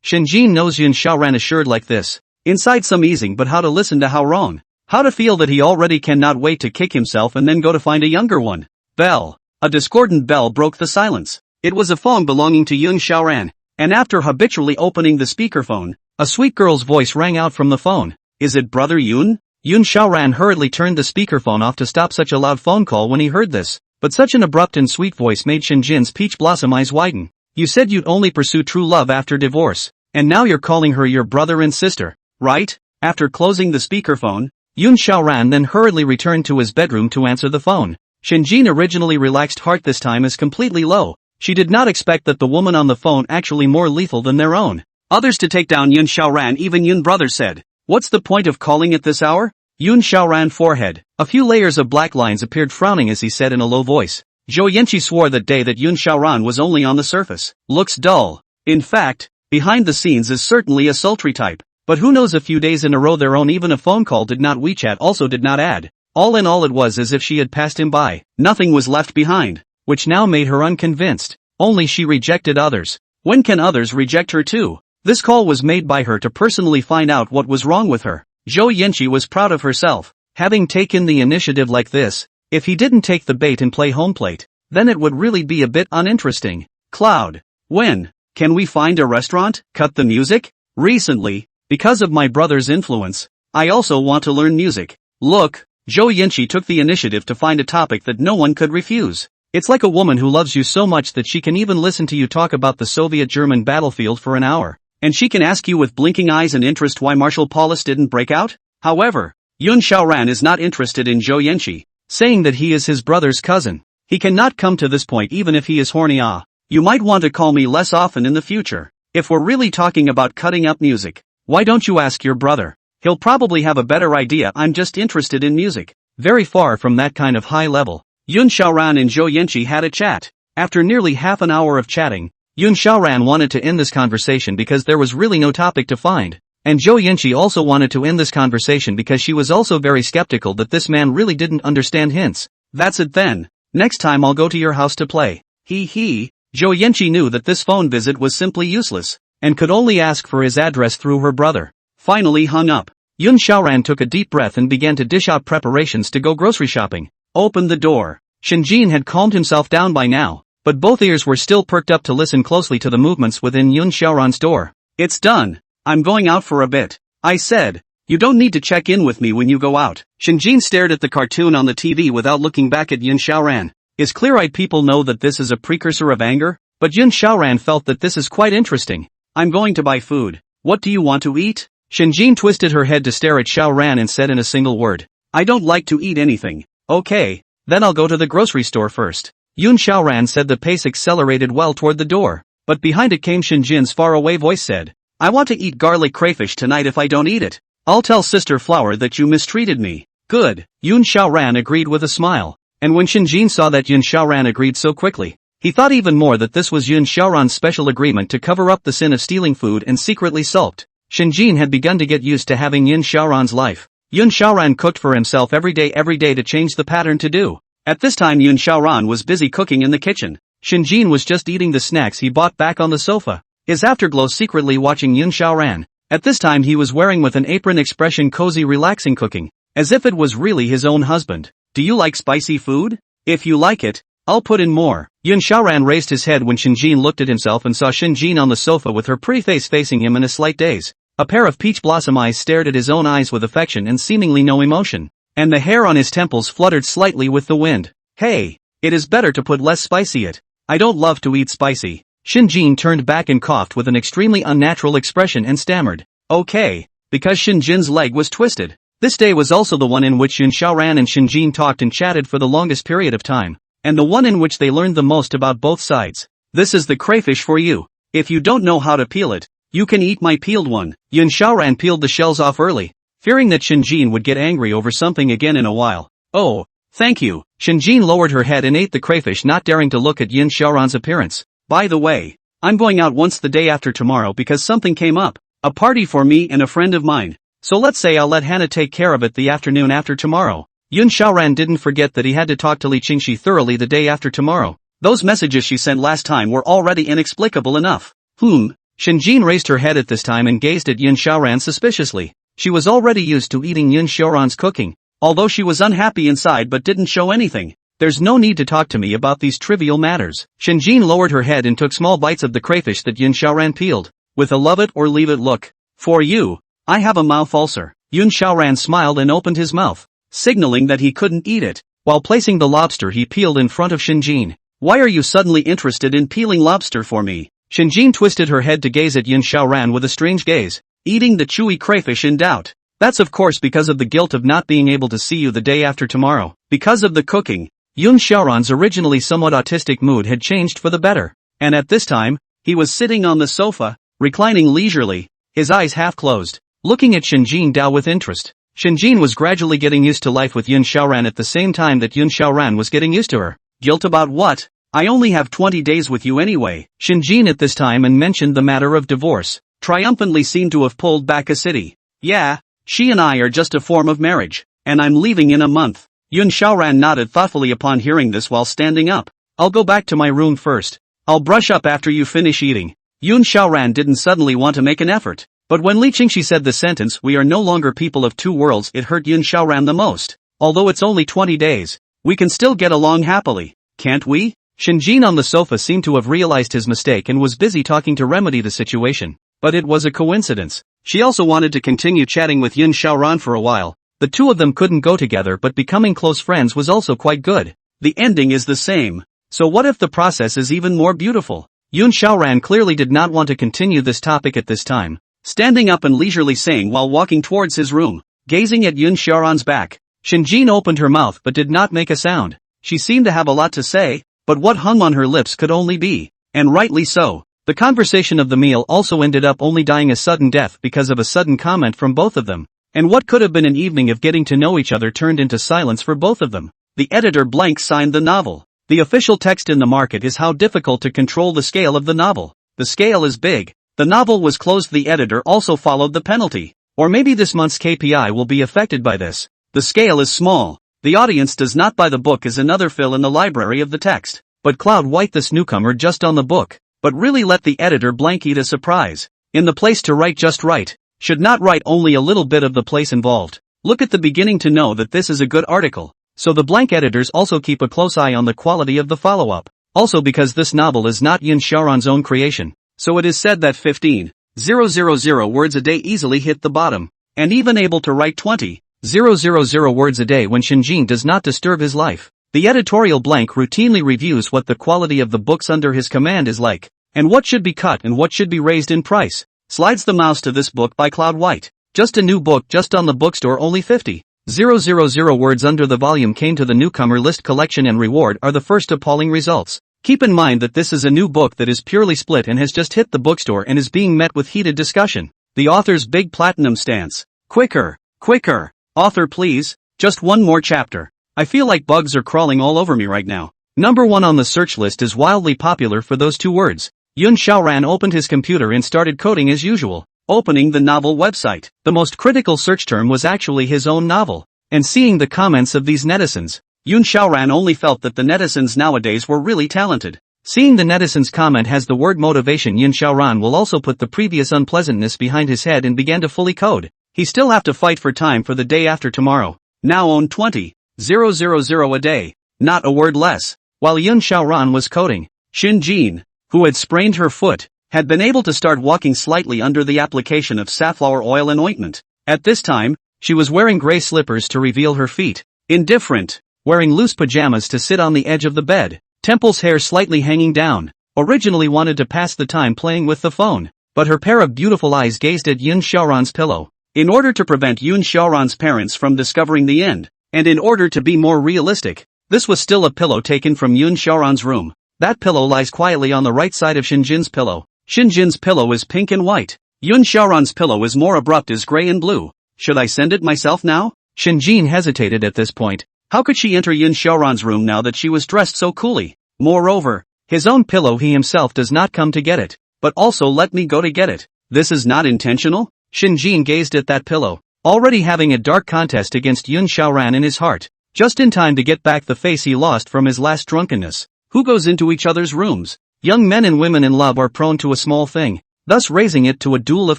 S1: Shinjin knows Yun Xiaoran assured like this. Inside some easing, but how to listen to how wrong. How to feel that he already cannot wait to kick himself and then go to find a younger one. Bell. A discordant bell broke the silence. It was a phone belonging to Yun Xiaoran, and after habitually opening the speakerphone, a sweet girl's voice rang out from the phone. Is it Brother Yun? Yun Xiaoran hurriedly turned the speakerphone off to stop such a loud phone call when he heard this, but such an abrupt and sweet voice made Shinjin's peach blossom eyes widen. You said you'd only pursue true love after divorce, and now you're calling her your brother and sister, right? After closing the speakerphone, Yun Xiaoran then hurriedly returned to his bedroom to answer the phone. Shinjin originally relaxed heart this time is completely low. She did not expect that the woman on the phone actually more lethal than their own. Others to take down Yun Xiaoran, even Yun brother said. What's the point of calling at this hour? Yun Xiaoran forehead. A few layers of black lines appeared frowning as he said in a low voice. Zhou Yanqi swore that day that Yun Xiaoran was only on the surface. Looks dull. In fact, behind the scenes is certainly a sultry type. But who knows, a few days in a row their own even a phone call did not, WeChat also did not add. All in all it was as if she had passed him by. Nothing was left behind, which now made her unconvinced. Only she rejected others. When can others reject her too? This call was made by her to personally find out what was wrong with her. Zhou Yanqi was proud of herself, having taken the initiative like this. If he didn't take the bait and play home plate, then it would really be a bit uninteresting. Cloud. When can we find a restaurant? Cut the music? Recently, because of my brother's influence, I also want to learn music. Look, Zhou Yanqi took the initiative to find a topic that no one could refuse. It's like a woman who loves you so much that she can even listen to you talk about the Soviet-German battlefield for an hour. And she can ask you with blinking eyes and interest why Marshal Paulus didn't break out? However, Yun Xiaoran is not interested in Zhou Yanqi, saying that he is his brother's cousin. He cannot come to this point even if he is horny. You might want to call me less often in the future. If we're really talking about cutting up music, why don't you ask your brother? He'll probably have a better idea. I'm just interested in music. Very far from that kind of high level. Yun Xiaoran and Zhou Yanqi had a chat. After nearly half an hour of chatting, Yun Xiaoran wanted to end this conversation because there was really no topic to find. And Zhou Yanqi also wanted to end this conversation because she was also very skeptical that this man really didn't understand hints. That's it then. Next time I'll go to your house to play. Zhou Yanqi knew that this phone visit was simply useless, and could only ask for his address through her brother. Finally hung up. Yun Xiaoran took a deep breath and began to dish out preparations to go grocery shopping. Opened the door. Shinjin had calmed himself down by now, but both ears were still perked up to listen closely to the movements within Yun Xiaoran's door. It's done. I'm going out for a bit. I said. You don't need to check in with me when you go out. Shinjin stared at the cartoon on the TV without looking back at Yun Xiaoran. Is clear-eyed people know that this is a precursor of anger? But Yun Xiaoran felt that this is quite interesting. I'm going to buy food. What do you want to eat? Shinjin twisted her head to stare at Xiaoran and said in a single word. I don't like to eat anything. Okay, then I'll go to the grocery store first. Yun Xiaoran said. The pace accelerated well toward the door, but behind it came Shinjin's faraway voice said. I want to eat garlic crayfish tonight. If I don't eat it, I'll tell Sister Flower that you mistreated me. Good. Yun Xiaoran agreed with a smile, and when Shinjin saw that Yun Xiaoran agreed so quickly, he thought even more that this was Yun Xiaoran's special agreement to cover up the sin of stealing food, and secretly sulked. Shinjin had begun to get used to having Yun Xiaoran's life. Yun Xiaoran cooked for himself every day to change the pattern to do. At this time Yun Xiaoran was busy cooking in the kitchen. Shinjin was just eating the snacks he bought back on the sofa, his afterglow secretly watching Yun Xiaoran. At this time he was wearing with an apron expression cozy relaxing cooking, as if it was really his own husband. Do you like spicy food? If you like it, I'll put in more. Yun Xiaoran raised his head when Shinjin looked at himself and saw Shinjin on the sofa with her pretty face facing him in a slight daze. A pair of peach blossom eyes stared at his own eyes with affection and seemingly no emotion, and the hair on his temples fluttered slightly with the wind. Hey, it is better to put less spicy it. I don't love to eat spicy. Shinjin turned back and coughed with an extremely unnatural expression and stammered. Okay, because Shinjin's leg was twisted. This day was also the one in which Yun Xiaoran and Shinjin talked and chatted for the longest period of time, and the one in which they learned the most about both sides. This is the crayfish for you. If you don't know how to peel it, You can eat my peeled one. Yun Xiaoran peeled the shells off early, fearing that Shinjin would get angry over something again in a while. Oh, thank you. Shinjin lowered her head and ate the crayfish, not daring to look at Yun Xiaoran's appearance. By the way, I'm going out once the day after tomorrow because something came up. A party for me and a friend of mine. So let's say I'll let Hannah take care of it the afternoon after tomorrow. Yun Xiaoran didn't forget that he had to talk to Li Qingxi thoroughly the day after tomorrow. Those messages she sent last time were already inexplicable enough. Shinjin raised her head at this time and gazed at Yun Xiaoran suspiciously. She was already used to eating Yun Xiaoran's cooking, although she was unhappy inside but didn't show anything. There's no need to talk to me about these trivial matters. Shinjin lowered her head and took small bites of the crayfish that Yun Xiaoran peeled, with a love it or leave it look. For you, I have a mouth ulcer. Yun Xiaoran smiled and opened his mouth, signaling that he couldn't eat it, while placing the lobster he peeled in front of Shinjin. Why are you suddenly interested in peeling lobster for me? Shinjin twisted her head to gaze at Yun Xiaoran with a strange gaze, eating the chewy crayfish in doubt. That's of course because of the guilt of not being able to see you the day after tomorrow. Because of the cooking. Yun Xiaoran's originally somewhat autistic mood had changed for the better, and at this time, he was sitting on the sofa, reclining leisurely, his eyes half closed, looking at Shinjin Dao with interest. Shinjin was gradually getting used to life with Yun Xiaoran at the same time that Yun Xiaoran was getting used to her. Guilt about what? I only have 20 days with you anyway. Shinjin at this time and mentioned the matter of divorce, triumphantly seemed to have pulled back a city. Yeah, she and I are just a form of marriage, and I'm leaving in a month. Yun Xiaoran nodded thoughtfully upon hearing this while standing up. I'll go back to my room first. I'll brush up after you finish eating. Yun Xiaoran didn't suddenly want to make an effort, but when Li Qingxi said the sentence "we are no longer people of two worlds," it hurt Yun Xiaoran the most. Although it's only 20 days, we can still get along happily, can't we? Shinjin on the sofa seemed to have realized his mistake and was busy talking to remedy the situation. But it was a coincidence. She also wanted to continue chatting with Yun Xiaoran for a while. The two of them couldn't go together, but becoming close friends was also quite good. The ending is the same. So what if the process is even more beautiful? Yun Xiaoran clearly did not want to continue this topic at this time. Standing up and leisurely saying while walking towards his room, gazing at Yun Xiaoran's back, Shinjin opened her mouth but did not make a sound. She seemed to have a lot to say, but what hung on her lips could only be, and rightly so. The conversation of the meal also ended up only dying a sudden death because of a sudden comment from both of them. And what could have been an evening of getting to know each other turned into silence for both of them. The editor blank signed the novel. The official text in the market is how difficult to control the scale of the novel. The scale is big. The novel was closed. The editor also followed the penalty. Or maybe this month's KPI will be affected by this. The scale is small. The audience does not buy the book is another fill in the library of the text. But Cloud White, this newcomer just on the book, but really let the editor blank eat a surprise. In the place to write just right. Should not write only a little bit of the place involved. Look at the beginning to know that this is a good article. So the blank editors also keep a close eye on the quality of the follow-up. Also because this novel is not Yun Xiaoran's own creation. So it is said that 15,000 words a day easily hit the bottom. And even able to write 20,000 words a day when Shinjin does not disturb his life. The editorial blank routinely reviews what the quality of the books under his command is like, and what should be cut and what should be raised in price. Slides the mouse to this book by Cloud White. Just a new book just on the bookstore, only 50,000 words under the volume came to the newcomer list. Collection and reward are the first appalling results. Keep in mind that this is a new book that is purely split and has just hit the bookstore and is being met with heated discussion. The author's big platinum stance. Quicker, quicker, author please, just one more chapter. I feel like bugs are crawling all over me right now. Number 1 on the search list is wildly popular for those two words. Yun Xiaoran opened his computer and started coding as usual, opening the novel website. The most critical search term was actually his own novel. And seeing the comments of these netizens, Yun Xiaoran only felt that the netizens nowadays were really talented. Seeing the netizens' comment has the word motivation, Yun Xiaoran will also put the previous unpleasantness behind his head and began to fully code. He still have to fight for time for the day after tomorrow. Now own 20,000 a day, not a word less. While Yun Xiaoran was coding, Shinjin, who had sprained her foot, had been able to start walking slightly under the application of safflower oil and ointment. At this time, she was wearing gray slippers to reveal her feet. Indifferent, wearing loose pajamas to sit on the edge of the bed, Temple's hair slightly hanging down. Originally wanted to pass the time playing with the phone, but her pair of beautiful eyes gazed at Yun Xiaoran's pillow. In order to prevent Yun Xiaoran's parents from discovering the end, and in order to be more realistic, this was still a pillow taken from Yun Xiaoran's room. That pillow lies quietly on the right side of Shinjin's pillow. Shinjin's pillow is pink and white. Yun Xiaoran's pillow is more abrupt as gray and blue. Should I send it myself now? Shinjin hesitated at this point. How could she enter Yun Xiaoran's room now that she was dressed so coolly? Moreover, his own pillow, he himself does not come to get it. But also let me go to get it. This is not intentional? Shinjin gazed at that pillow, already having a dark contest against Yun Xiaoran in his heart. Just in time to get back the face he lost from his last drunkenness. Who goes into each other's rooms? Young men and women in love are prone to a small thing, thus raising it to a duel of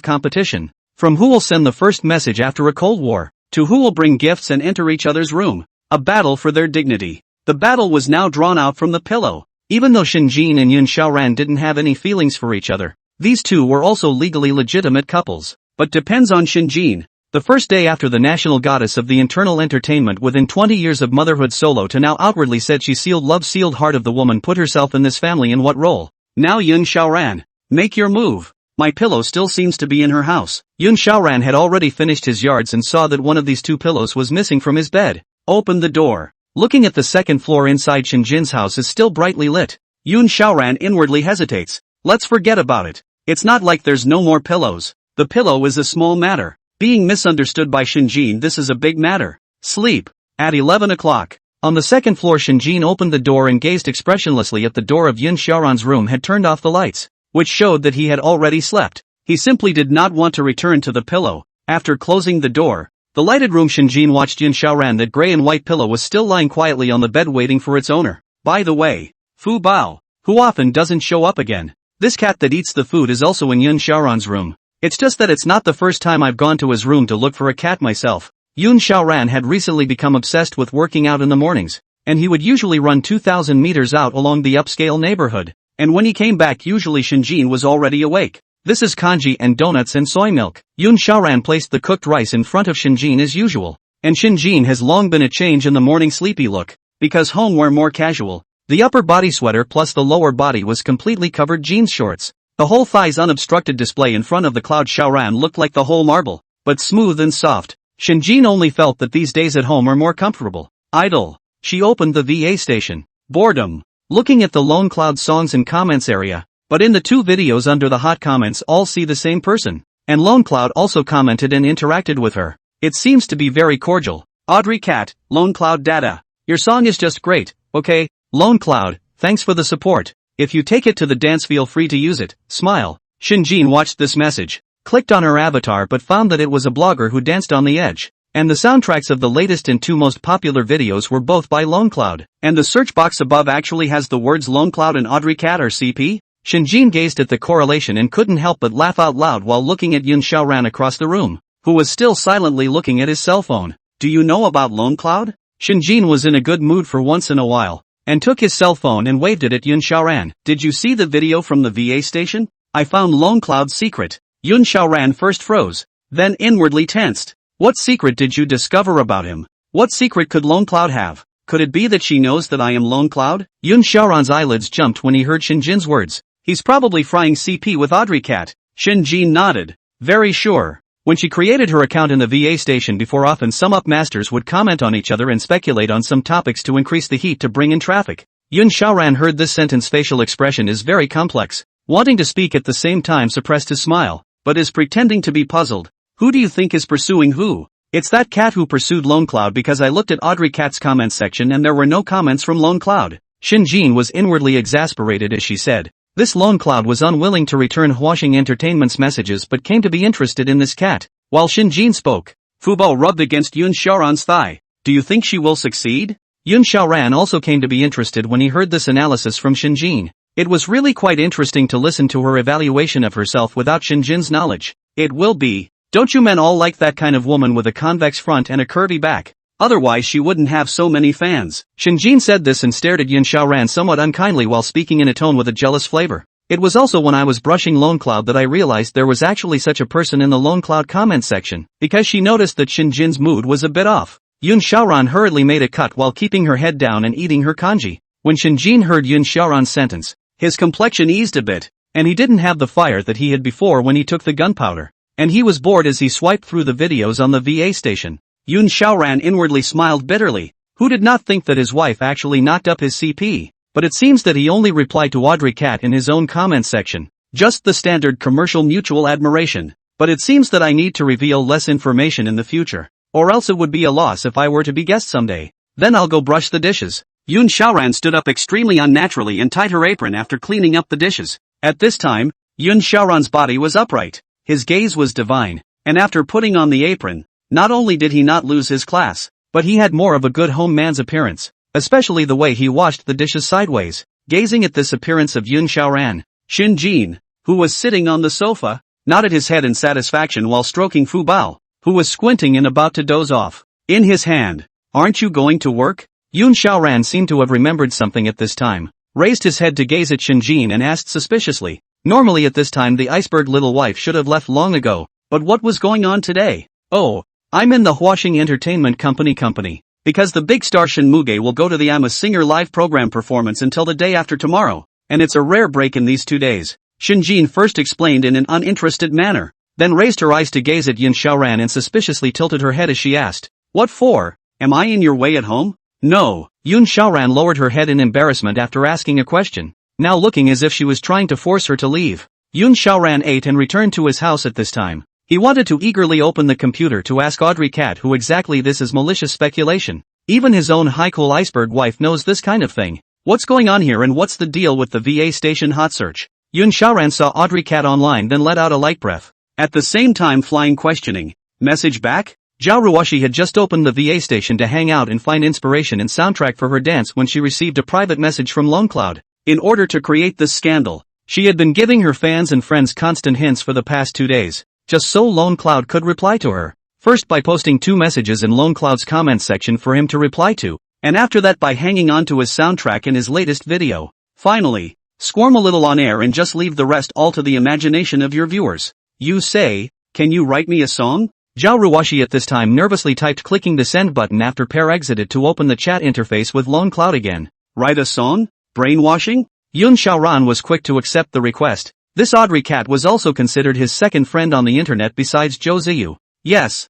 S1: competition. From who will send the first message after a Cold War, to who will bring gifts and enter each other's room. A battle for their dignity. The battle was now drawn out from the pillow. Even though Shinjin and Yun Xiaoran didn't have any feelings for each other, these two were also legally legitimate couples. But depends on Shinjin. The first day after the national goddess of the internal entertainment within 20 years of motherhood solo to now outwardly said she sealed love sealed heart of the woman put herself in this family in what role? Now Yun Xiaoran. Make your move. My pillow still seems to be in her house. Yun Xiaoran had already finished his yards and saw that one of these two pillows was missing from his bed. Opened the door. Looking at the second floor inside Shinjin's house is still brightly lit. Yun Xiaoran inwardly hesitates. Let's forget about it. It's not like there's no more pillows. The pillow is a small matter. Being misunderstood by Shinjin, this is a big matter. Sleep. At 11 o'clock. On the second floor, Shinjin opened the door and gazed expressionlessly at the door of Yun Xiaoran's room had turned off the lights, which showed that he had already slept. He simply did not want to return to the pillow. After closing the door, the lighted room, Shinjin watched Yun Xiaoran. That gray and white pillow was still lying quietly on the bed waiting for its owner. By the way, Fu Bao, who often doesn't show up again. This cat that eats the food is also in Yun Xiaoran's room. It's just that it's not the first time I've gone to his room to look for a cat myself. Yun Xiaoran had recently become obsessed with working out in the mornings, and he would usually run 2,000 meters out along the upscale neighborhood. And when he came back, usually Shinjin was already awake. This is congee and donuts and soy milk. Yun Xiaoran placed the cooked rice in front of Shinjin as usual. And Shinjin has long been a change in the morning sleepy look, because home were more casual. The upper body sweater plus the lower body was completely covered jeans shorts. The whole thighs unobstructed display in front of the cloud Xiaoran looked like the whole marble, but smooth and soft. Shinjin only felt that these days at home are more comfortable. Idle. She opened the VA station. Boredom. Looking at the Lone Cloud songs and comments area. But in the two videos under the hot comments all see the same person. And Lone Cloud also commented and interacted with her. It seems to be very cordial. Audrey Cat, Lone Cloud Data. Your song is just great, okay? Lone Cloud, thanks for the support. If you take it to the dance, feel free to use it. Smile. Shinjin watched this message, clicked on her avatar but found that it was a blogger who danced on the edge. And the soundtracks of the latest and two most popular videos were both by Lone Cloud. And the search box above actually has the words Lone Cloud and Audrey Cat or CP? Shinjin gazed at the correlation and couldn't help but laugh out loud while looking at Yun Xiaoran across the room, who was still silently looking at his cell phone. Do you know about Lone Cloud? Shinjin was in a good mood for once in a while, and took his cell phone and waved it at Yun Xiaoran. Did you see the video from the VA station? I found Lone Cloud's secret. Yun Xiaoran first froze, then inwardly tensed. What secret did you discover about him? What secret could Lone Cloud have? Could it be that she knows that I am Lone Cloud? Yun Xiaoran's eyelids jumped when he heard Shinjin's words. He's probably frying CP with Audrey Cat. Shinjin nodded. Very sure. When she created her account in the VA station before, often some up masters would comment on each other and speculate on some topics to increase the heat to bring in traffic. Yun Xiaoran heard this sentence. Facial expression is very complex. Wanting to speak at the same time suppressed his smile, but is pretending to be puzzled. Who do you think is pursuing who? It's that cat who pursued Lone Cloud, because I looked at Audrey Cat's comments section and there were no comments from Lone Cloud. Shinjin was inwardly exasperated as she said. This Lone Cloud was unwilling to return Huashing Entertainment's messages but came to be interested in this cat. While Shinjin spoke, Fu Bao rubbed against Yun Xiaoran's thigh. Do you think she will succeed? Yun Xiaoran also came to be interested when he heard this analysis from Shinjin. It was really quite interesting to listen to her evaluation of herself without Shinjin's knowledge. It will be. Don't you men all like that kind of woman with a convex front and a curvy back? Otherwise she wouldn't have so many fans. Shinjin said this and stared at Yun Xiaoran somewhat unkindly while speaking in a tone with a jealous flavor. It was also when I was brushing Lone Cloud that I realized there was actually such a person in the Lone Cloud comment section, because she noticed that Shinjin's mood was a bit off. Yun Xiaoran hurriedly made a cut while keeping her head down and eating her congee. When Shinjin heard Yun Xiaoran's sentence, his complexion eased a bit, and he didn't have the fire that he had before when he took the gunpowder. And he was bored as he swiped through the videos on the VA station. Yun Xiaoran inwardly smiled bitterly. Who did not think that his wife actually knocked up his CP? But it seems that he only replied to Audrey Cat in his own comment section. Just the standard commercial mutual admiration. But it seems that I need to reveal less information in the future. Or else it would be a loss if I were to be guest someday. Then I'll go brush the dishes. Yoon Xiaoran stood up extremely unnaturally and tied her apron after cleaning up the dishes. At this time, Yoon Xiaoran's body was upright. His gaze was divine. And after putting on the apron, not only did he not lose his class, but he had more of a good home man's appearance. Especially the way he washed the dishes sideways. Gazing at this appearance of Yoon Xiaoran, Shin Jin, who was sitting on the sofa, nodded his head in satisfaction while stroking Fu Bao, who was squinting and about to doze off. In his hand, "Aren't you going to work?" Yoon Xiaoran seemed to have remembered something at this time, raised his head to gaze at Shin Jin and asked suspiciously. Normally at this time the iceberg little wife should have left long ago, but what was going on today? "Oh, I'm in the Huaxing Entertainment Company. Because the big star Shin Muge will go to the I'm a Singer live program performance until the day after tomorrow, and it's a rare break in these 2 days. Shin Jin first explained in an uninterested manner, then raised her eyes to gaze at Yoon Xiaoran and suspiciously tilted her head as she asked, "What for? Am I in your way at home?" "No." Yoon Xiaoran lowered her head in embarrassment after asking a question, now looking as if she was trying to force her to leave. Yoon Xiaoran ate and returned to his house at this time. He wanted to eagerly open the computer to ask Audrey Cat who exactly this is malicious speculation. Even his own high-cool iceberg wife knows this kind of thing. What's going on here and what's the deal with the VA station hot search? Yoon Xiaoran saw Audrey Cat online then let out a light breath. At the same time flying questioning. Message back? Zhao Ruoshi had just opened the VA station to hang out and find inspiration and soundtrack for her dance when she received a private message from Lone Cloud. In order to create this scandal, she had been giving her fans and friends constant hints for the past 2 days. Just so Lone Cloud could reply to her. First by posting 2 messages in Lone Cloud's comment section for him to reply to, and after that by hanging on to his soundtrack in his latest video. Finally, squirm a little on air and just leave the rest all to the imagination of your viewers. You say, "Can you write me a song?" Zhao Ruoshi at this time nervously typed, clicking the send button after Pear exited to open the chat interface with Lone Cloud again. Write a song? Brainwashing? Yoon Xiaoran was quick to accept the request. This Audrey Cat was also considered his second friend on the internet besides Zhou Ziyu. Yes,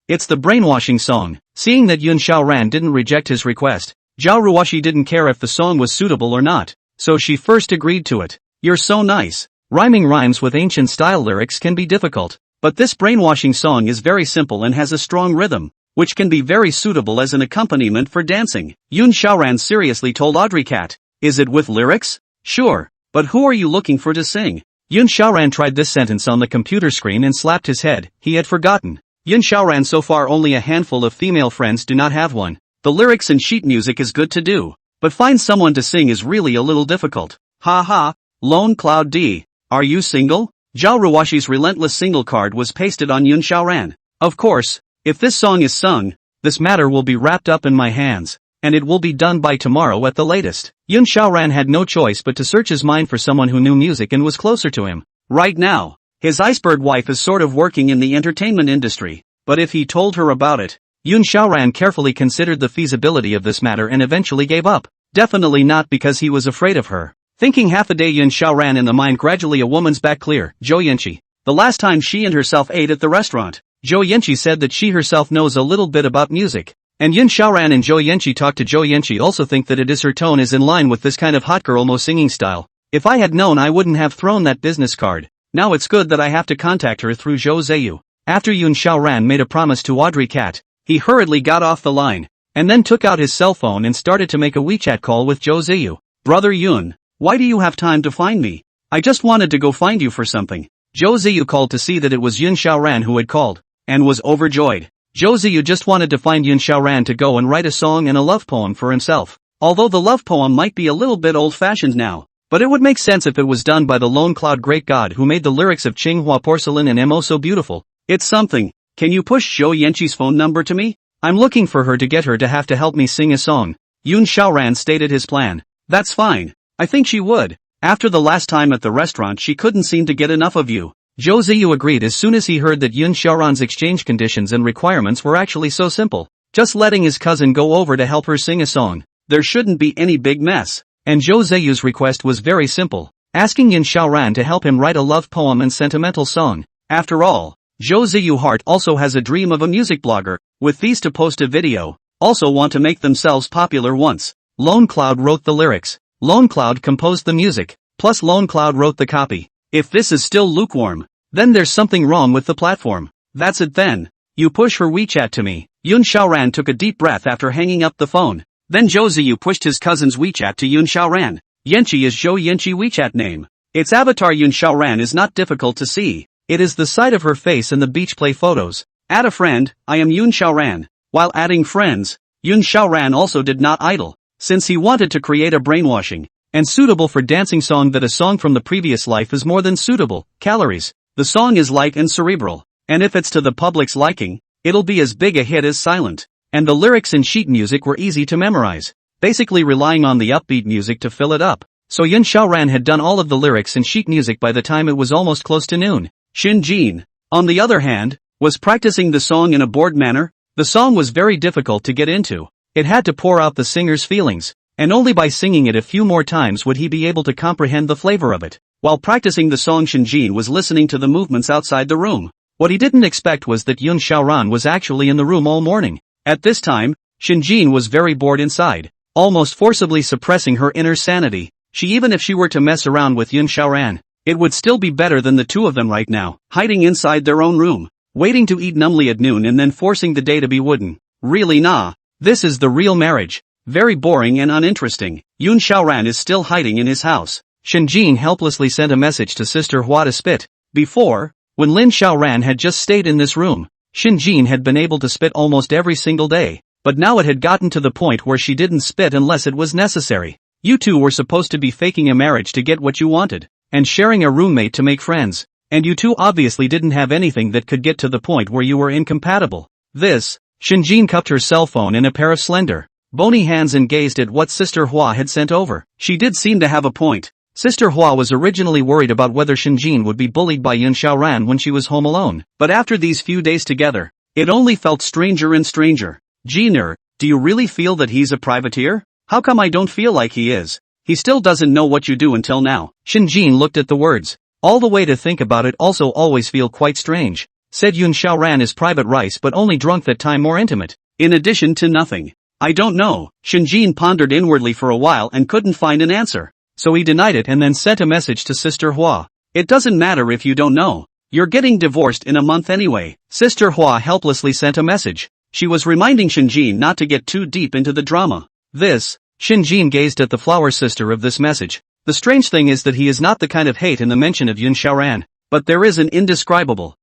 S1: it's the brainwashing song. Seeing that Yoon Xiaoran didn't reject his request, Zhao Ruoshi didn't care if the song was suitable or not, so she first agreed to it. You're so nice. Rhyming rhymes with ancient style lyrics can be difficult, but this brainwashing song is very simple and has a strong rhythm, which can be very suitable as an accompaniment for dancing. Yoon Xiaoran seriously told Audrey Cat. Is it with lyrics? Sure. But who are you looking for to sing? Yoon Xiaoran tried this sentence on the computer screen and slapped his head. He had forgotten. Yoon Xiaoran so far only a handful of female friends do not have one. The lyrics and sheet music is good to do, but find someone to sing is really a little difficult. Ha ha, Lone Cloud D. Are you single? Zhao Ruoshi's relentless single card was pasted on Yoon Xiaoran. Of course, if this song is sung, this matter will be wrapped up in my hands, and it will be done by tomorrow at the latest. Yoon Xiaoran had no choice but to search his mind for someone who knew music and was closer to him. Right now, his iceberg wife is sort of working in the entertainment industry, but if he told her about it, Yoon Xiaoran carefully considered the feasibility of this matter and eventually gave up. Definitely not because he was afraid of her. Thinking half a day, Yoon Xiaoran in the mind gradually a woman's back clear. Zhou Yanqi. The last time she and herself ate at the restaurant, Zhou Yanqi said that she herself knows a little bit about music. And Yoon Xiaoran and Zhou Yanqi talked to Zhou Yanqi also think that it is her tone is in line with this kind of hot girl mo singing style. If I had known I wouldn't have thrown that business card. Now it's good that I have to contact her through Zhou Ziyu. After Yoon Xiaoran made a promise to Audrey Cat, he hurriedly got off the line, and then took out his cell phone and started to make a WeChat call with Zhou Ziyu. Brother Yoon, why do you have time to find me? I just wanted to go find you for something. Zhou Ziyu called to see that it was Yoon Xiaoran who had called, and was overjoyed. Zhou Ziyu just wanted to find Yoon Xiaoran to go and write a song and a love poem for himself. Although the love poem might be a little bit old-fashioned now, but it would make sense if it was done by the Lone Cloud great god who made the lyrics of Qinghua Porcelain and Mo So Beautiful. It's something. Can you push Zhou Yanqi's phone number to me? I'm looking for her to get her to have to help me sing a song. Yoon Xiaoran stated his plan. That's fine. I think she would. After the last time at the restaurant she couldn't seem to get enough of you. Zhou Ziyu agreed as soon as he heard that Yoon Xiaoran's exchange conditions and requirements were actually so simple. Just letting his cousin go over to help her sing a song. There shouldn't be any big mess. And Zhou Ziyu's request was very simple. Asking Yoon Xiaoran to help him write a love poem and sentimental song. After all, Zhou Ziyu Heart also has a dream of a music blogger, with these to post a video, also want to make themselves popular once. Lone Cloud wrote the lyrics. Lone Cloud composed the music. plus Lone Cloud wrote the copy. If this is still lukewarm, then there's something wrong with the platform. That's it then. You push her WeChat to me. Yun Xiaoran took a deep breath after hanging up the phone. Then Zhou Ziyu pushed his cousin's WeChat to Yun Xiaoran. Yanqi is Zhou Yanqi WeChat name. Its avatar Yun Xiaoran is not difficult to see. It is the side of her face in the beach play photos. Add a friend, I am Yun Xiaoran. While adding friends, Yun Xiaoran also did not idle, since he wanted to create a brainwashing and suitable for dancing song that a song from the previous life is more than suitable. Calories. The song is light and cerebral, and if it's to the public's liking, it'll be as big a hit as Silent. And the lyrics in sheet music were easy to memorize, basically relying on the upbeat music to fill it up. So Yun Xiaoran had done all of the lyrics in sheet music by the time it was almost close to noon. Xin Jin, on the other hand, was practicing the song in a bored manner. The song was very difficult to get into. It had to pour out the singer's feelings, and only by singing it a few more times would he be able to comprehend the flavor of it. While practicing the song, Xin Jin was listening to the movements outside the room. What he didn't expect was that Yun Xiaoran was actually in the room all morning. At this time, Xin Jin was very bored inside, almost forcibly suppressing her inner sanity. Even if she were to mess around with Yun Xiaoran, it would still be better than the two of them right now, hiding inside their own room, waiting to eat numbly at noon and then forcing the day to be wooden. Really nah. This is the real marriage. Very boring and uninteresting. Yun Xiaoran is still hiding in his house. Xin Jin helplessly sent a message to Sister Hua to spit. Before, when Lin Xiaoran had just stayed in this room, Xin Jin had been able to spit almost every single day, but now it had gotten to the point where she didn't spit unless it was necessary. You two were supposed to be faking a marriage to get what you wanted, and sharing a roommate to make friends, and you two obviously didn't have anything that could get to the point where you were incompatible. Xin Jin cupped her cell phone in a pair of slender, bony hands and gazed at what Sister Hua had sent over. She did seem to have a point. Sister Hua was originally worried about whether Xin Jin would be bullied by Yun Xiaoran when she was home alone, but after these few days together, it only felt stranger and stranger. Jiner, do you really feel that he's a privateer? How come I don't feel like he is? He still doesn't know what you do until now. Xin Jin looked at the words. All the way to think about it also always feel quite strange. Said Yun Xiaoran is private rice but only drunk that time more intimate. In addition to nothing. I don't know. Xin Jin pondered inwardly for a while and couldn't find an answer. So he denied it and then sent a message to Sister Hua. It doesn't matter if you don't know. You're getting divorced in a month anyway. Sister Hua helplessly sent a message. She was reminding Xin Jin not to get too deep into the drama. Xin Jin gazed at the flower sister of this message. The strange thing is that he is not the kind of hate in the mention of Yun Xiaoran, but there is an indescribable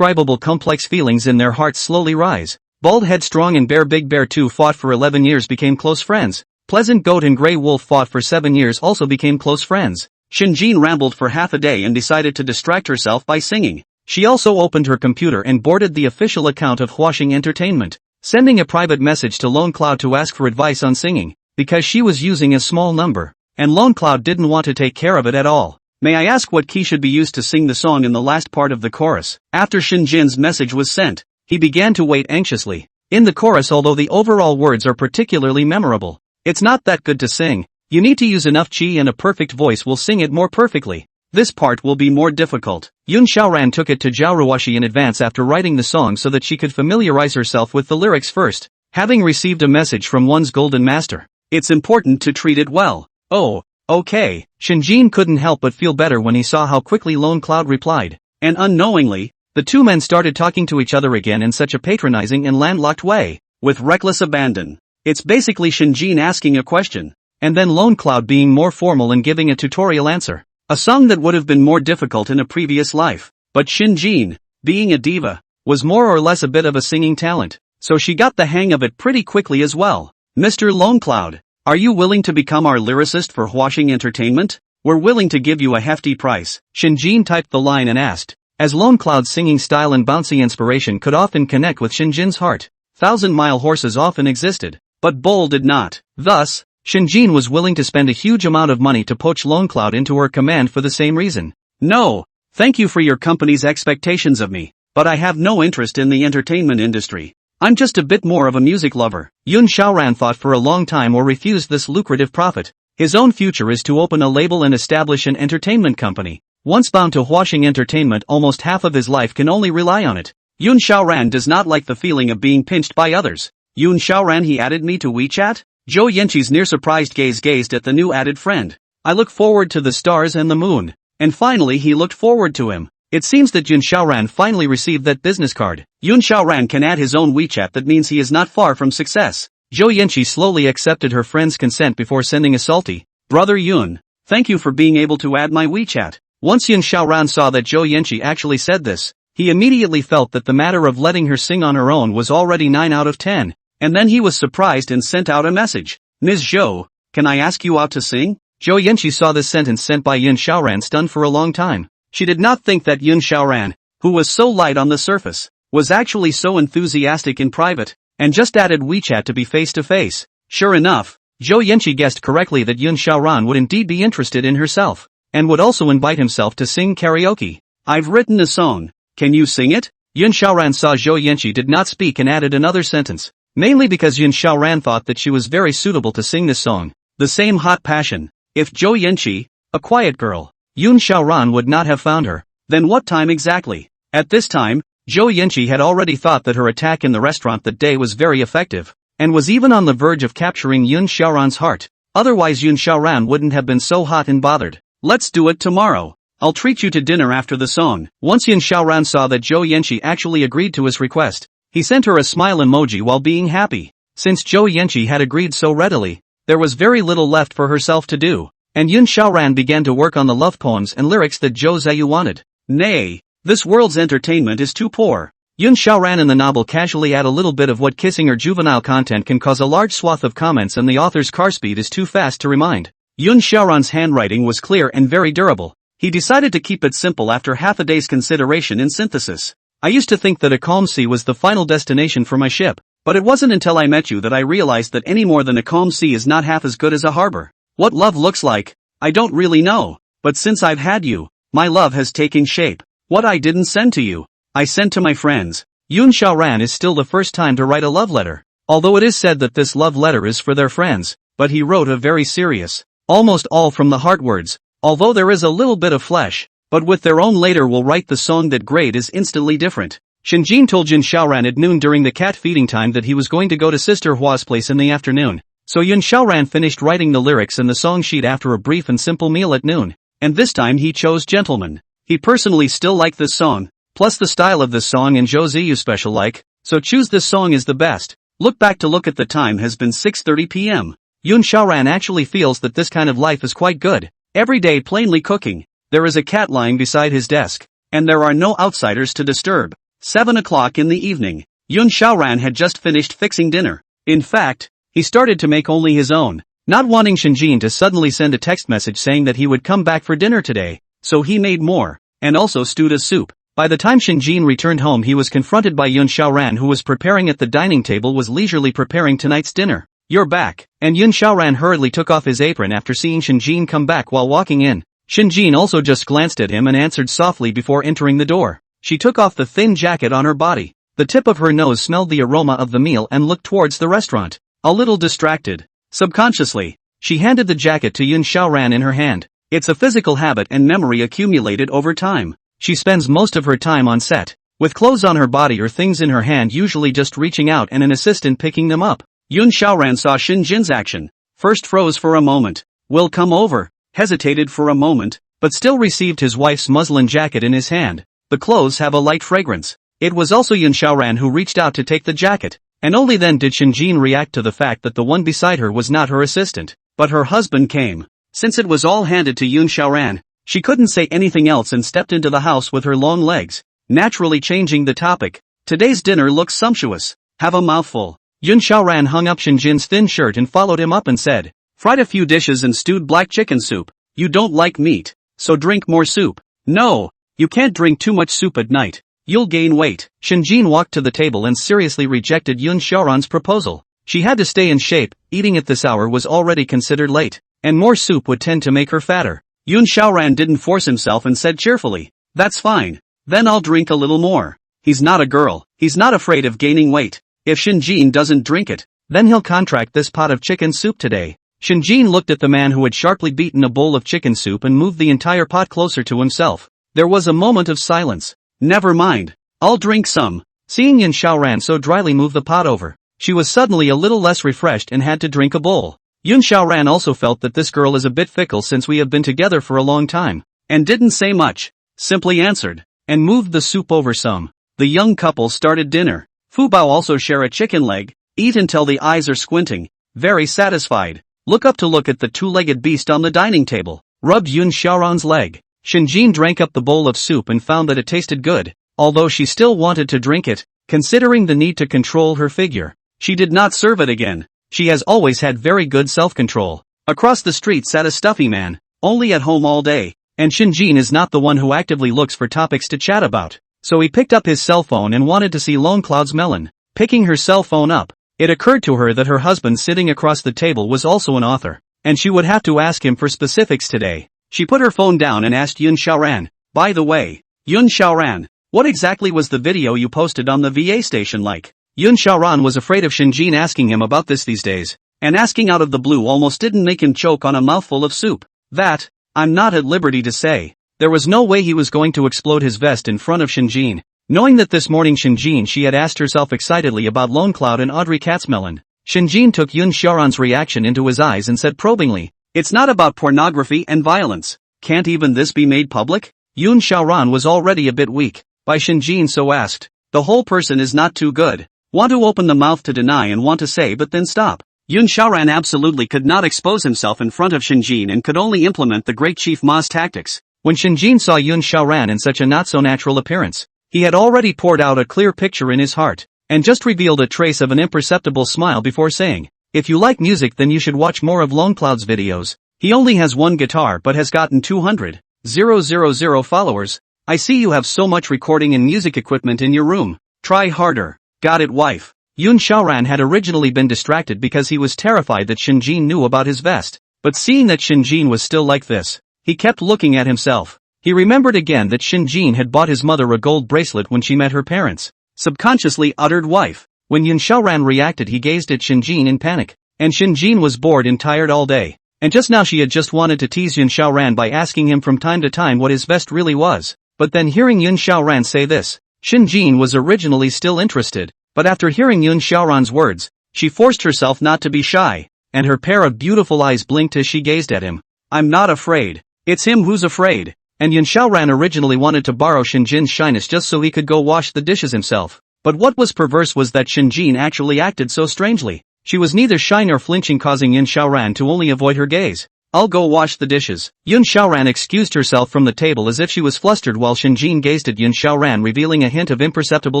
S1: complex feelings in their hearts slowly rise. Bald Headstrong and Bear Big Bear 2 fought for 11 years became close friends. Pleasant Goat and Grey Wolf fought for 7 years also became close friends. Xin Jin rambled for half a day and decided to distract herself by singing. She also opened her computer and boarded the official account of Huaxing Entertainment, sending a private message to Lone Cloud to ask for advice on singing, because she was using a small number, and Lone Cloud didn't want to take care of it at all. May I ask what key should be used to sing the song in the last part of the chorus? After Xin Jin's message was sent, he began to wait anxiously. In the chorus, although the overall words are particularly memorable, it's not that good to sing. You need to use enough chi and a perfect voice will sing it more perfectly. This part will be more difficult. Yun Xiaoran took it to Zhao Ruoshi in advance after writing the song so that she could familiarize herself with the lyrics first, having received a message from one's golden master. It's important to treat it well. Oh, okay. Xin Jin couldn't help but feel better when he saw how quickly Lone Cloud replied. And unknowingly, the two men started talking to each other again in such a patronizing and landlocked way, with reckless abandon. It's basically Xin Jin asking a question, and then Lone Cloud being more formal and giving a tutorial answer. A song that would have been more difficult in a previous life. But Xin Jin, being a diva, was more or less a bit of a singing talent, so she got the hang of it pretty quickly as well. Mr. Lone Cloud, are you willing to become our lyricist for Huaxing Entertainment? We're willing to give you a hefty price. Xin Jin typed the line and asked, as Lone Cloud's singing style and bouncy inspiration could often connect with Xin Jin's heart. 1,000-mile horses often existed, but Bull did not. Thus, Xin Jin was willing to spend a huge amount of money to poach Lone Cloud into her command for the same reason. No, thank you for your company's expectations of me, but I have no interest in the entertainment industry. I'm just a bit more of a music lover. Yun Xiaoran thought for a long time or refused this lucrative profit. His own future is to open a label and establish an entertainment company. Once bound to Huaxing Entertainment, almost half of his life can only rely on it. Yun Xiaoran does not like the feeling of being pinched by others. Yun Xiaoran, he added me to WeChat? Zhou Yanqi's near surprised gaze gazed at the new added friend. I look forward to the stars and the moon. And finally he looked forward to him. It seems that Yun Xiaoran finally received that business card. Yun Xiaoran can add his own WeChat, that means he is not far from success. Zhou Yanqi slowly accepted her friend's consent before sending a salty, "Brother Yun, thank you for being able to add my WeChat." Once Yun Xiaoran saw that Zhou Yanqi actually said this, he immediately felt that the matter of letting her sing on her own was already 9 out of 10. And then he was surprised and sent out a message. "Ms. Zhou, can I ask you out to sing?" Zhou Yanqi saw this sentence sent by Yun Xiaoran, stunned for a long time. She did not think that Yun Xiaoran, who was so light on the surface, was actually so enthusiastic in private, and just added WeChat to be face to face. Sure enough, Zhou Yanqi guessed correctly that Yun Xiaoran would indeed be interested in herself, and would also invite himself to sing karaoke. "I've written a song. Can you sing it?" Yun Xiaoran saw Zhou Yanqi did not speak and added another sentence, mainly because Yun Xiaoran thought that she was very suitable to sing this song. The same hot passion. If Zhou Yanqi, a quiet girl, Yun Xiaoran would not have found her, then what time exactly? At this time, Zhou Yanqi had already thought that her attack in the restaurant that day was very effective, and was even on the verge of capturing Yun Xiaoran's heart. Otherwise Yun Xiaoran wouldn't have been so hot and bothered. "Let's do it tomorrow. I'll treat you to dinner after the song." Once Yun Xiaoran saw that Zhou Yanqi actually agreed to his request, he sent her a smile emoji while being happy. Since Zhou Yanqi had agreed so readily, there was very little left for herself to do, and Yun Xiaoran began to work on the love poems and lyrics that Zhou Ziyu wanted. Nay, this world's entertainment is too poor. Yun Xiaoran in the novel casually add a little bit of what kissing or juvenile content can cause a large swath of comments, and the author's car speed is too fast to remind. Yun Xiaoran's handwriting was clear and very durable. He decided to keep it simple after half a day's consideration and synthesis. "I used to think that a calm sea was the final destination for my ship, but it wasn't until I met you that I realized that any more than a calm sea is not half as good as a harbor. What love looks like, I don't really know, but since I've had you, my love has taken shape. What I didn't send to you, I sent to my friends." Yun Xiaoran is still the first time to write a love letter, although it is said that this love letter is for their friends, but he wrote a very serious, almost all from the heart words, although there is a little bit of flesh, but with their own later will write the song that grade is instantly different. Shinjin told Yun Xiaoran at noon during the cat feeding time that he was going to go to Sister Hua's place in the afternoon. So Yun Xiaoran finished writing the lyrics and the song sheet after a brief and simple meal at noon, and this time he chose Gentleman. He personally still liked this song, plus the style of this song and Zhou Ziyu special like, so choose this song is the best. Look back to look at the time has been 6:30 p.m. Yun Xiaoran actually feels that this kind of life is quite good. Every day plainly cooking, there is a cat lying beside his desk, and there are no outsiders to disturb. 7 o'clock in the evening, Yun Xiaoran had just finished fixing dinner. In fact, he started to make only his own, not wanting Shinjin to suddenly send a text message saying that he would come back for dinner today, so he made more, and also stewed a soup. By the time Shinjin returned home he was confronted by Yun Xiaoran, who was preparing at the dining table, was leisurely preparing tonight's dinner. "You're back," and Yun Xiaoran hurriedly took off his apron after seeing Shinjin come back while walking in. Shinjin also just glanced at him and answered softly before entering the door. She took off the thin jacket on her body. The tip of her nose smelled the aroma of the meal and looked towards the restaurant. A little distracted. Subconsciously, she handed the jacket to Yun Xiaoran in her hand. It's a physical habit and memory accumulated over time. She spends most of her time on set, with clothes on her body or things in her hand, usually just reaching out and an assistant picking them up. Yun Xiaoran saw Shinjin's action, first froze for a moment, "Will come over," hesitated for a moment, but still received his wife's muslin jacket in his hand. The clothes have a light fragrance. It was also Yun Xiaoran who reached out to take the jacket, and only then did Shinjin react to the fact that the one beside her was not her assistant, but her husband came. Since it was all handed to Yun Xiaoran, she couldn't say anything else and stepped into the house with her long legs, naturally changing the topic. "Today's dinner looks sumptuous. Have a mouthful." Yun Xiaoran hung up Shinjin's thin shirt and followed him up and said, "Fried a few dishes and stewed black chicken soup. You don't like meat, so drink more soup." "No, you can't drink too much soup at night. You'll gain weight." Shinjin walked to the table and seriously rejected Yun Xiaoran's proposal. She had to stay in shape, eating at this hour was already considered late, and more soup would tend to make her fatter. Yun Xiaoran didn't force himself and said cheerfully, "That's fine. Then I'll drink a little more." He's not a girl, he's not afraid of gaining weight. If Shinjin doesn't drink it, then he'll contract this pot of chicken soup today. Shinjin looked at the man who had sharply beaten a bowl of chicken soup and moved the entire pot closer to himself. There was a moment of silence. "Never mind. I'll drink some." Seeing Yun Xiaoran so dryly move the pot over, she was suddenly a little less refreshed and had to drink a bowl. Yun Xiaoran also felt that this girl is a bit fickle since we have been together for a long time, and didn't say much, simply answered, and moved the soup over some. The young couple started dinner. Fu Bao also share a chicken leg, eat until the eyes are squinting, very satisfied. Look up to look at the two-legged beast on the dining table, rubbed Yun Xiaoran's leg. Shinjin drank up the bowl of soup and found that it tasted good, although she still wanted to drink it, considering the need to control her figure. She did not serve it again. She has always had very good self-control. Across the street sat a stuffy man, only at home all day, and Shinjin is not the one who actively looks for topics to chat about. So he picked up his cell phone and wanted to see Longcloud's melon. Picking her cell phone up, it occurred to her that her husband sitting across the table was also an author, and she would have to ask him for specifics today. She put her phone down and asked Yun Xiaoran, "By the way, Yun Xiaoran, what exactly was the video you posted on the VA station like?" Yun Xiaoran was afraid of Shinjin asking him about this these days, and asking out of the blue almost didn't make him choke on a mouthful of soup. That, I'm not at liberty to say. There was no way he was going to explode his vest in front of Shinjin, knowing that this morning she had asked herself excitedly about Longcloud and Audrey Cat's melon. Shinjin took Yun Xiaoran's reaction into his eyes and said probingly, "It's not about pornography and violence. Can't even this be made public?" Yun Xiaoran was already a bit weak by Shinjin, so asked, "The whole person is not too good. Want to open the mouth to deny and want to say but then stop." Yun Xiaoran absolutely could not expose himself in front of Shinjin and could only implement the great Chief Ma's tactics. When Shinjin saw Yun Xiaoran in such a not-so-natural appearance, he had already poured out a clear picture in his heart, and just revealed a trace of an imperceptible smile before saying, "If you like music then you should watch more of Longcloud's videos. He only has one guitar but has gotten 200,000 followers. I see you have so much recording and music equipment in your room. Try harder. Got it, wife." Yun Xiaoran had originally been distracted because he was terrified that Shinjin knew about his vest, but seeing that Shinjin was still like this, he kept looking at himself. He remembered again that Shinjin had bought his mother a gold bracelet when she met her parents. Subconsciously uttered wife. When Yun Xiaoran reacted, he gazed at Shinjin in panic, and Shinjin was bored and tired all day, and just now she had just wanted to tease Yun Xiaoran by asking him from time to time what his vest really was. But then hearing Yun Xiaoran say this, Shinjin was originally still interested, but after hearing Yun Xiaoran's words, she forced herself not to be shy, and her pair of beautiful eyes blinked as she gazed at him. "I'm not afraid. It's him who's afraid." And Yun Xiaoran originally wanted to borrow Shinjin's shyness just so he could go wash the dishes himself. But what was perverse was that Shinjin actually acted so strangely. She was neither shy nor flinching, causing Yun Xiaoran to only avoid her gaze. "I'll go wash the dishes." Yun Xiaoran excused herself from the table as if she was flustered while Shinjin gazed at Yun Xiaoran, revealing a hint of imperceptible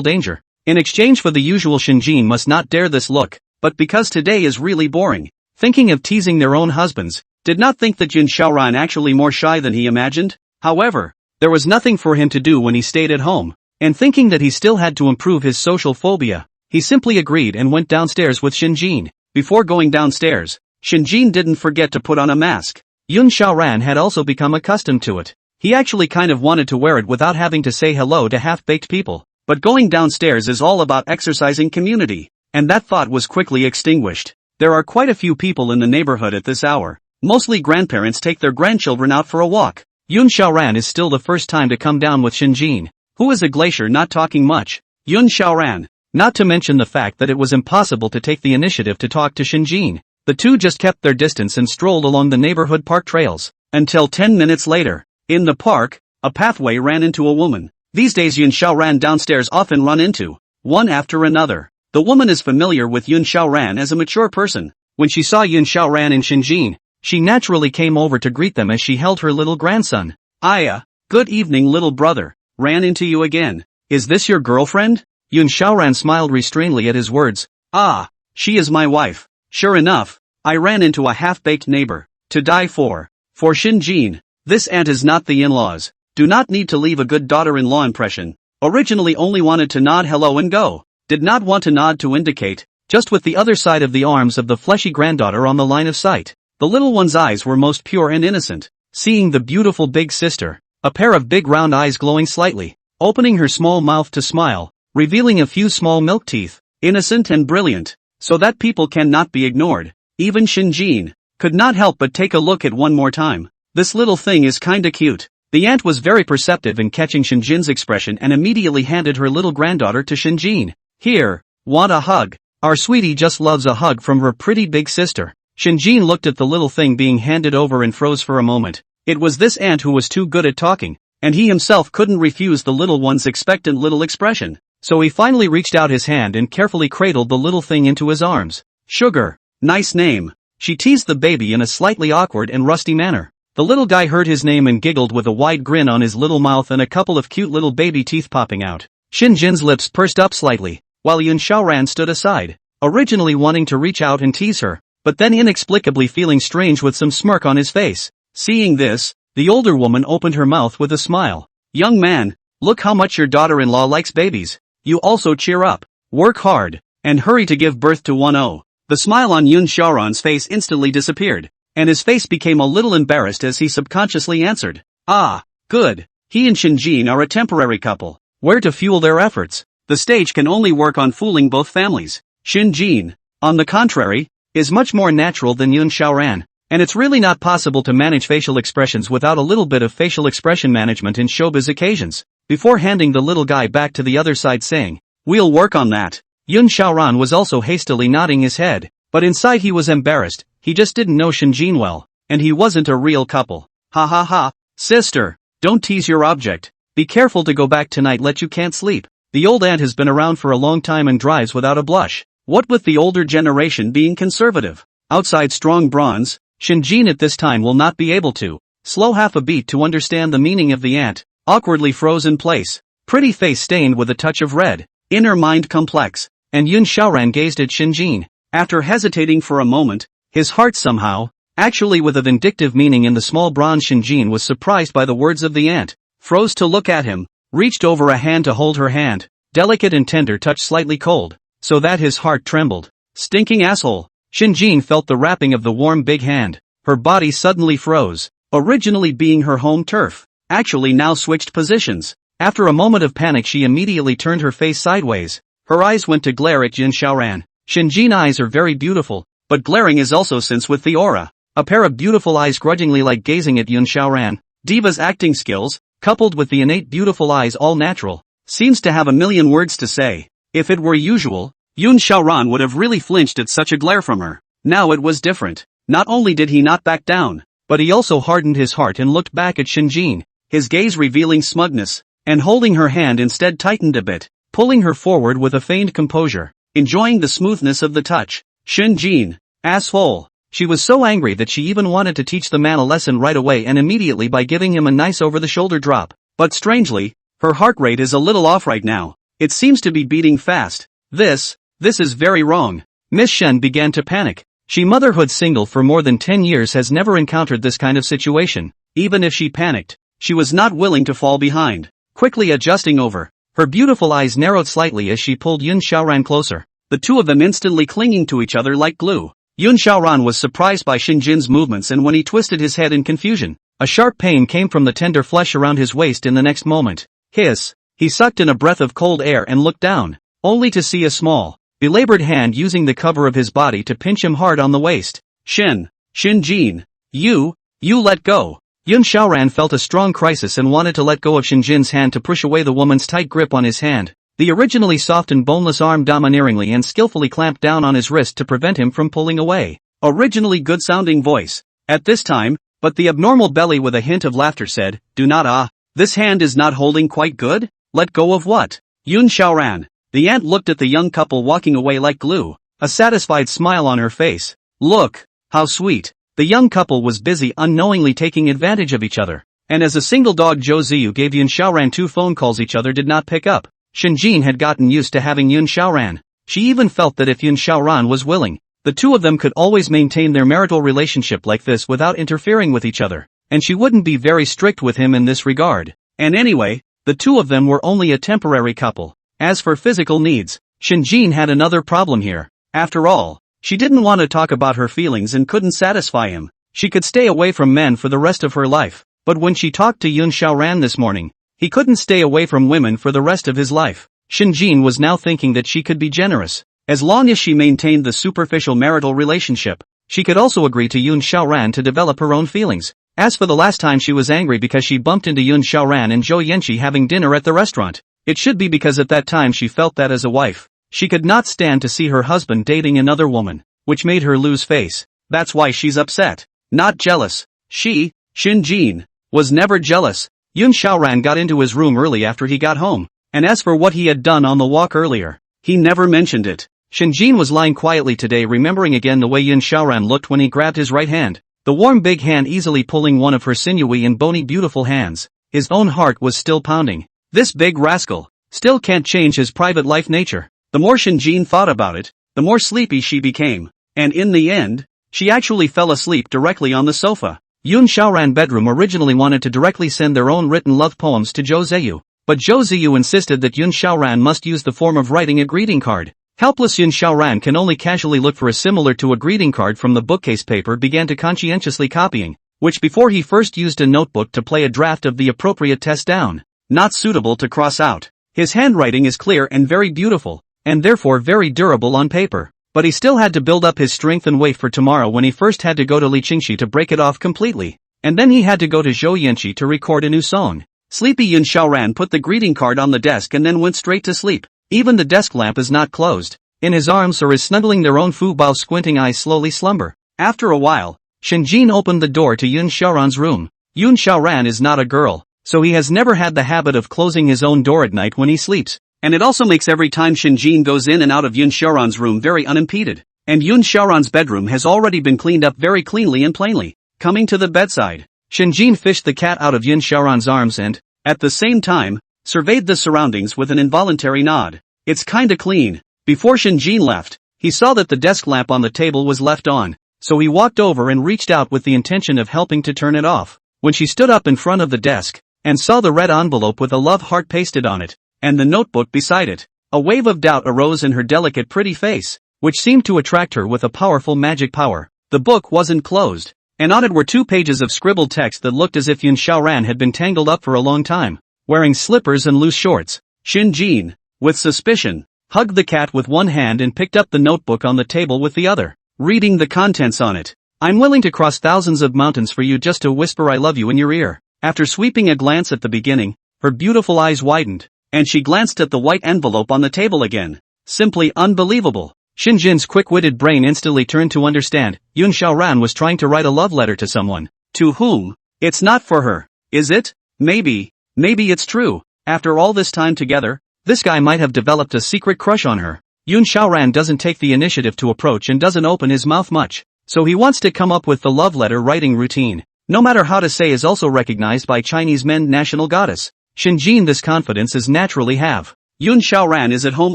S1: danger. In exchange for the usual, Shinjin must not dare this look, but because today is really boring, thinking of teasing their own husbands, did not think that Yun Xiaoran actually more shy than he imagined. However, there was nothing for him to do when he stayed at home, and thinking that he still had to improve his social phobia, he simply agreed and went downstairs with Shinjin. Before going downstairs, Shinjin didn't forget to put on a mask. Yun Xiaoran had also become accustomed to it. He actually kind of wanted to wear it without having to say hello to half-baked people. But going downstairs is all about exercising community, and that thought was quickly extinguished. There are quite a few people in the neighborhood at this hour. Mostly grandparents take their grandchildren out for a walk. Yun Xiaoran is still the first time to come down with Shinjin, who is a glacier, not talking much. Yun Xiaoran, not to mention the fact that it was impossible to take the initiative to talk to Shinjin. The two just kept their distance and strolled along the neighborhood park trails, until 10 minutes later. In the park, a pathway ran into a woman. These days Yun Xiaoran downstairs often run into, one after another. The woman is familiar with Yun Xiaoran as a mature person. When she saw Yun Xiaoran and Shinjin, she naturally came over to greet them as she held her little grandson. "Aya, good evening little brother, ran into you again. Is this your girlfriend?" Yun Xiaoran smiled restrainedly at his words. "Ah, she is my wife. Sure enough, I ran into a half-baked neighbor. To die for. For Shinjin, this aunt is not the in-laws. Do not need to leave a good daughter-in-law impression. Originally only wanted to nod hello and go. Did not want to nod to indicate, just with the other side of the arms of the fleshy granddaughter on the line of sight. The little one's eyes were most pure and innocent. Seeing the beautiful big sister, a pair of big round eyes glowing slightly, opening her small mouth to smile, revealing a few small milk teeth, innocent and brilliant, so that people cannot be ignored. Even Shinjin could not help but take a look at one more time. This little thing is kinda cute. The aunt was very perceptive in catching Shinjin's expression and immediately handed her little granddaughter to Shinjin. "Here, want a hug? Our sweetie just loves a hug from her pretty big sister." Shinjin looked at the little thing being handed over and froze for a moment. It was this ant who was too good at talking, and he himself couldn't refuse the little one's expectant little expression. So he finally reached out his hand and carefully cradled the little thing into his arms. Sugar. Nice name. She teased the baby in a slightly awkward and rusty manner. The little guy heard his name and giggled with a wide grin on his little mouth and a couple of cute little baby teeth popping out. Shinjin's lips pursed up slightly, while Yun Xiaoran stood aside, originally wanting to reach out and tease her, but then inexplicably feeling strange with some smirk on his face. Seeing this, the older woman opened her mouth with a smile. Young man, look how much your daughter-in-law likes babies. You also cheer up, work hard, and hurry to give birth to 1-0. The smile on Yun Xiaoran's face instantly disappeared, and his face became a little embarrassed as he subconsciously answered. Ah, good. He and Shinjin are a temporary couple. Where to fuel their efforts? The stage can only work on fooling both families. Shinjin, on the contrary, is much more natural than Yun Xiaoran, and it's really not possible to manage facial expressions without a little bit of facial expression management in showbiz occasions. Before handing the little guy back to the other side saying, "We'll work on that." Yun Xiaoran was also hastily nodding his head, but inside he was embarrassed. He just didn't know Shinjin well, and he wasn't a real couple. Ha ha ha, sister, don't tease your object. Be careful to go back tonight let you can't sleep. The old ant has been around for a long time and drives without a blush. What with the older generation being conservative? Outside strong bronze, Shinjin at this time will not be able to slow half a beat to understand the meaning of the ant, awkwardly froze in place, pretty face stained with a touch of red, inner mind complex, and Yun Xiaoran gazed at Shinjin. After hesitating for a moment, his heart somehow, actually with a vindictive meaning in the small bronze Shinjin was surprised by the words of the ant, froze to look at him, reached over a hand to hold her hand, delicate and tender touch slightly cold, so that his heart trembled. Stinking asshole. Shinjin felt the wrapping of the warm big hand. Her body suddenly froze, originally being her home turf, actually now switched positions. After a moment of panic she immediately turned her face sideways. Her eyes went to glare at Yun Xiaoran. Shinjin eyes are very beautiful, but glaring is also since with the aura. A pair of beautiful eyes grudgingly like gazing at Yun Xiaoran. Diva's acting skills, coupled with the innate beautiful eyes all natural, seems to have a million words to say. If it were usual, Yun Xiaoran would have really flinched at such a glare from her. Now it was different. Not only did he not back down, but he also hardened his heart and looked back at Shinjin, his gaze revealing smugness, and holding her hand instead tightened a bit, pulling her forward with a feigned composure, enjoying the smoothness of the touch. Shinjin, asshole. She was so angry that she even wanted to teach the man a lesson right away and immediately by giving him a nice over-the-shoulder drop. But strangely, her heart rate is a little off right now. It seems to be beating fast. This is very wrong. Miss Shen began to panic. She motherhood single for more than 10 years has never encountered this kind of situation. Even if she panicked, she was not willing to fall behind. Quickly adjusting over, her beautiful eyes narrowed slightly as she pulled Yun Xiaoran closer, the two of them instantly clinging to each other like glue. Yun Xiaoran was surprised by Shinjin's movements and when he twisted his head in confusion, a sharp pain came from the tender flesh around his waist in the next moment. Hiss! He sucked in a breath of cold air and looked down, only to see a small, belabored hand using the cover of his body to pinch him hard on the waist. Shinjin, you let go. Yun Xiaoran felt a strong crisis and wanted to let go of Shinjin's hand to push away the woman's tight grip on his hand. The originally soft and boneless arm domineeringly and skillfully clamped down on his wrist to prevent him from pulling away. Originally good-sounding voice. At this time, but the abnormal belly with a hint of laughter said, "Do not this hand is not holding quite good? Let go of what?" Yun Xiaoran. The ant looked at the young couple walking away like glue, a satisfied smile on her face. Look, how sweet. The young couple was busy unknowingly taking advantage of each other, and as a single dog Zhou Ziyu gave Yun Xiaoran 2 phone calls each other did not pick up. Shinjin had gotten used to having Yun Xiaoran. She even felt that if Yun Xiaoran was willing, the two of them could always maintain their marital relationship like this without interfering with each other, and she wouldn't be very strict with him in this regard. And anyway, the two of them were only a temporary couple. As for physical needs, Shinjin had another problem here. After all, she didn't want to talk about her feelings and couldn't satisfy him. She could stay away from men for the rest of her life, but when she talked to Yun Xiaoran this morning, he couldn't stay away from women for the rest of his life. Shinjin was now thinking that she could be generous. As long as she maintained the superficial marital relationship, she could also agree to Yun Xiaoran to develop her own feelings. As for the last time she was angry because she bumped into Yun Xiaoran and Zhou Yanqi having dinner at the restaurant, it should be because at that time she felt that as a wife, she could not stand to see her husband dating another woman, which made her lose face. That's why she's upset. Not jealous. She, Shinjin, was never jealous. Yun Xiaoran got into his room early after he got home, and as for what he had done on the walk earlier, he never mentioned it. Shinjin was lying quietly today, remembering again the way Yun Xiaoran looked when he grabbed his right hand, the warm big hand easily pulling one of her sinewy and bony beautiful hands. His own heart was still pounding. This big rascal still can't change his private life nature. The more Shinjin thought about it, the more sleepy she became, and in the end, she actually fell asleep directly on the sofa. Yun Xiaoran bedroom originally wanted to directly send their own written love poems to Zhou Ziyu, but Zhou Ziyu insisted that Yun Xiaoran must use the form of writing a greeting card. Helpless Yun Xiaoran can only casually look for a similar to a greeting card from the bookcase paper, began to conscientiously copying, which before he first used a notebook to play a draft of the appropriate test down. Not suitable to cross out. His handwriting is clear and very beautiful, and therefore very durable on paper. But he still had to build up his strength and wait for tomorrow when he first had to go to Liqingxi to break it off completely, and then he had to go to Zhouyanqi to record a new song. Sleepy Yun Xiaoran put the greeting card on the desk and then went straight to sleep. Even the desk lamp is not closed. In his arms or is snuggling their own Fu Bao, squinting eyes slowly slumber. After a while, Shinjin opened the door to Yun Xiaoran's room. Yun Xiaoran is not a girl, so he has never had the habit of closing his own door at night when he sleeps. And it also makes every time Shinjin goes in and out of Yun Xiaoran's room very unimpeded. And Yun Xiaoran's bedroom has already been cleaned up very cleanly and plainly. Coming to the bedside, Shinjin fished the cat out of Yun Xiaoran's arms and, at the same time, surveyed the surroundings with an involuntary nod. It's kinda clean. Before Shinjin left, he saw that the desk lamp on the table was left on, so he walked over and reached out with the intention of helping to turn it off. When she stood up in front of the desk, and saw the red envelope with a love heart pasted on it, and the notebook beside it, a wave of doubt arose in her delicate pretty face, which seemed to attract her with a powerful magic power. The book wasn't closed, and on it were 2 pages of scribbled text that looked as if Yun Xiaoran had been tangled up for a long time, wearing slippers and loose shorts. Shinjin, with suspicion, hugged the cat with one hand and picked up the notebook on the table with the other, reading the contents on it. I'm willing to cross thousands of mountains for you just to whisper I love you in your ear. After sweeping a glance at the beginning, her beautiful eyes widened, and she glanced at the white envelope on the table again. Simply unbelievable. Shinjin's quick-witted brain instantly turned to understand. Yun Xiaoran was trying to write a love letter to someone. To whom? It's not for her, is it? Maybe it's true. After all this time together, this guy might have developed a secret crush on her. Yun Xiaoran doesn't take the initiative to approach and doesn't open his mouth much, so he wants to come up with the love letter writing routine. No matter how to say is also recognized by Chinese men national goddess. Shinjin this confidence is naturally have. Yun Xiaoran is at home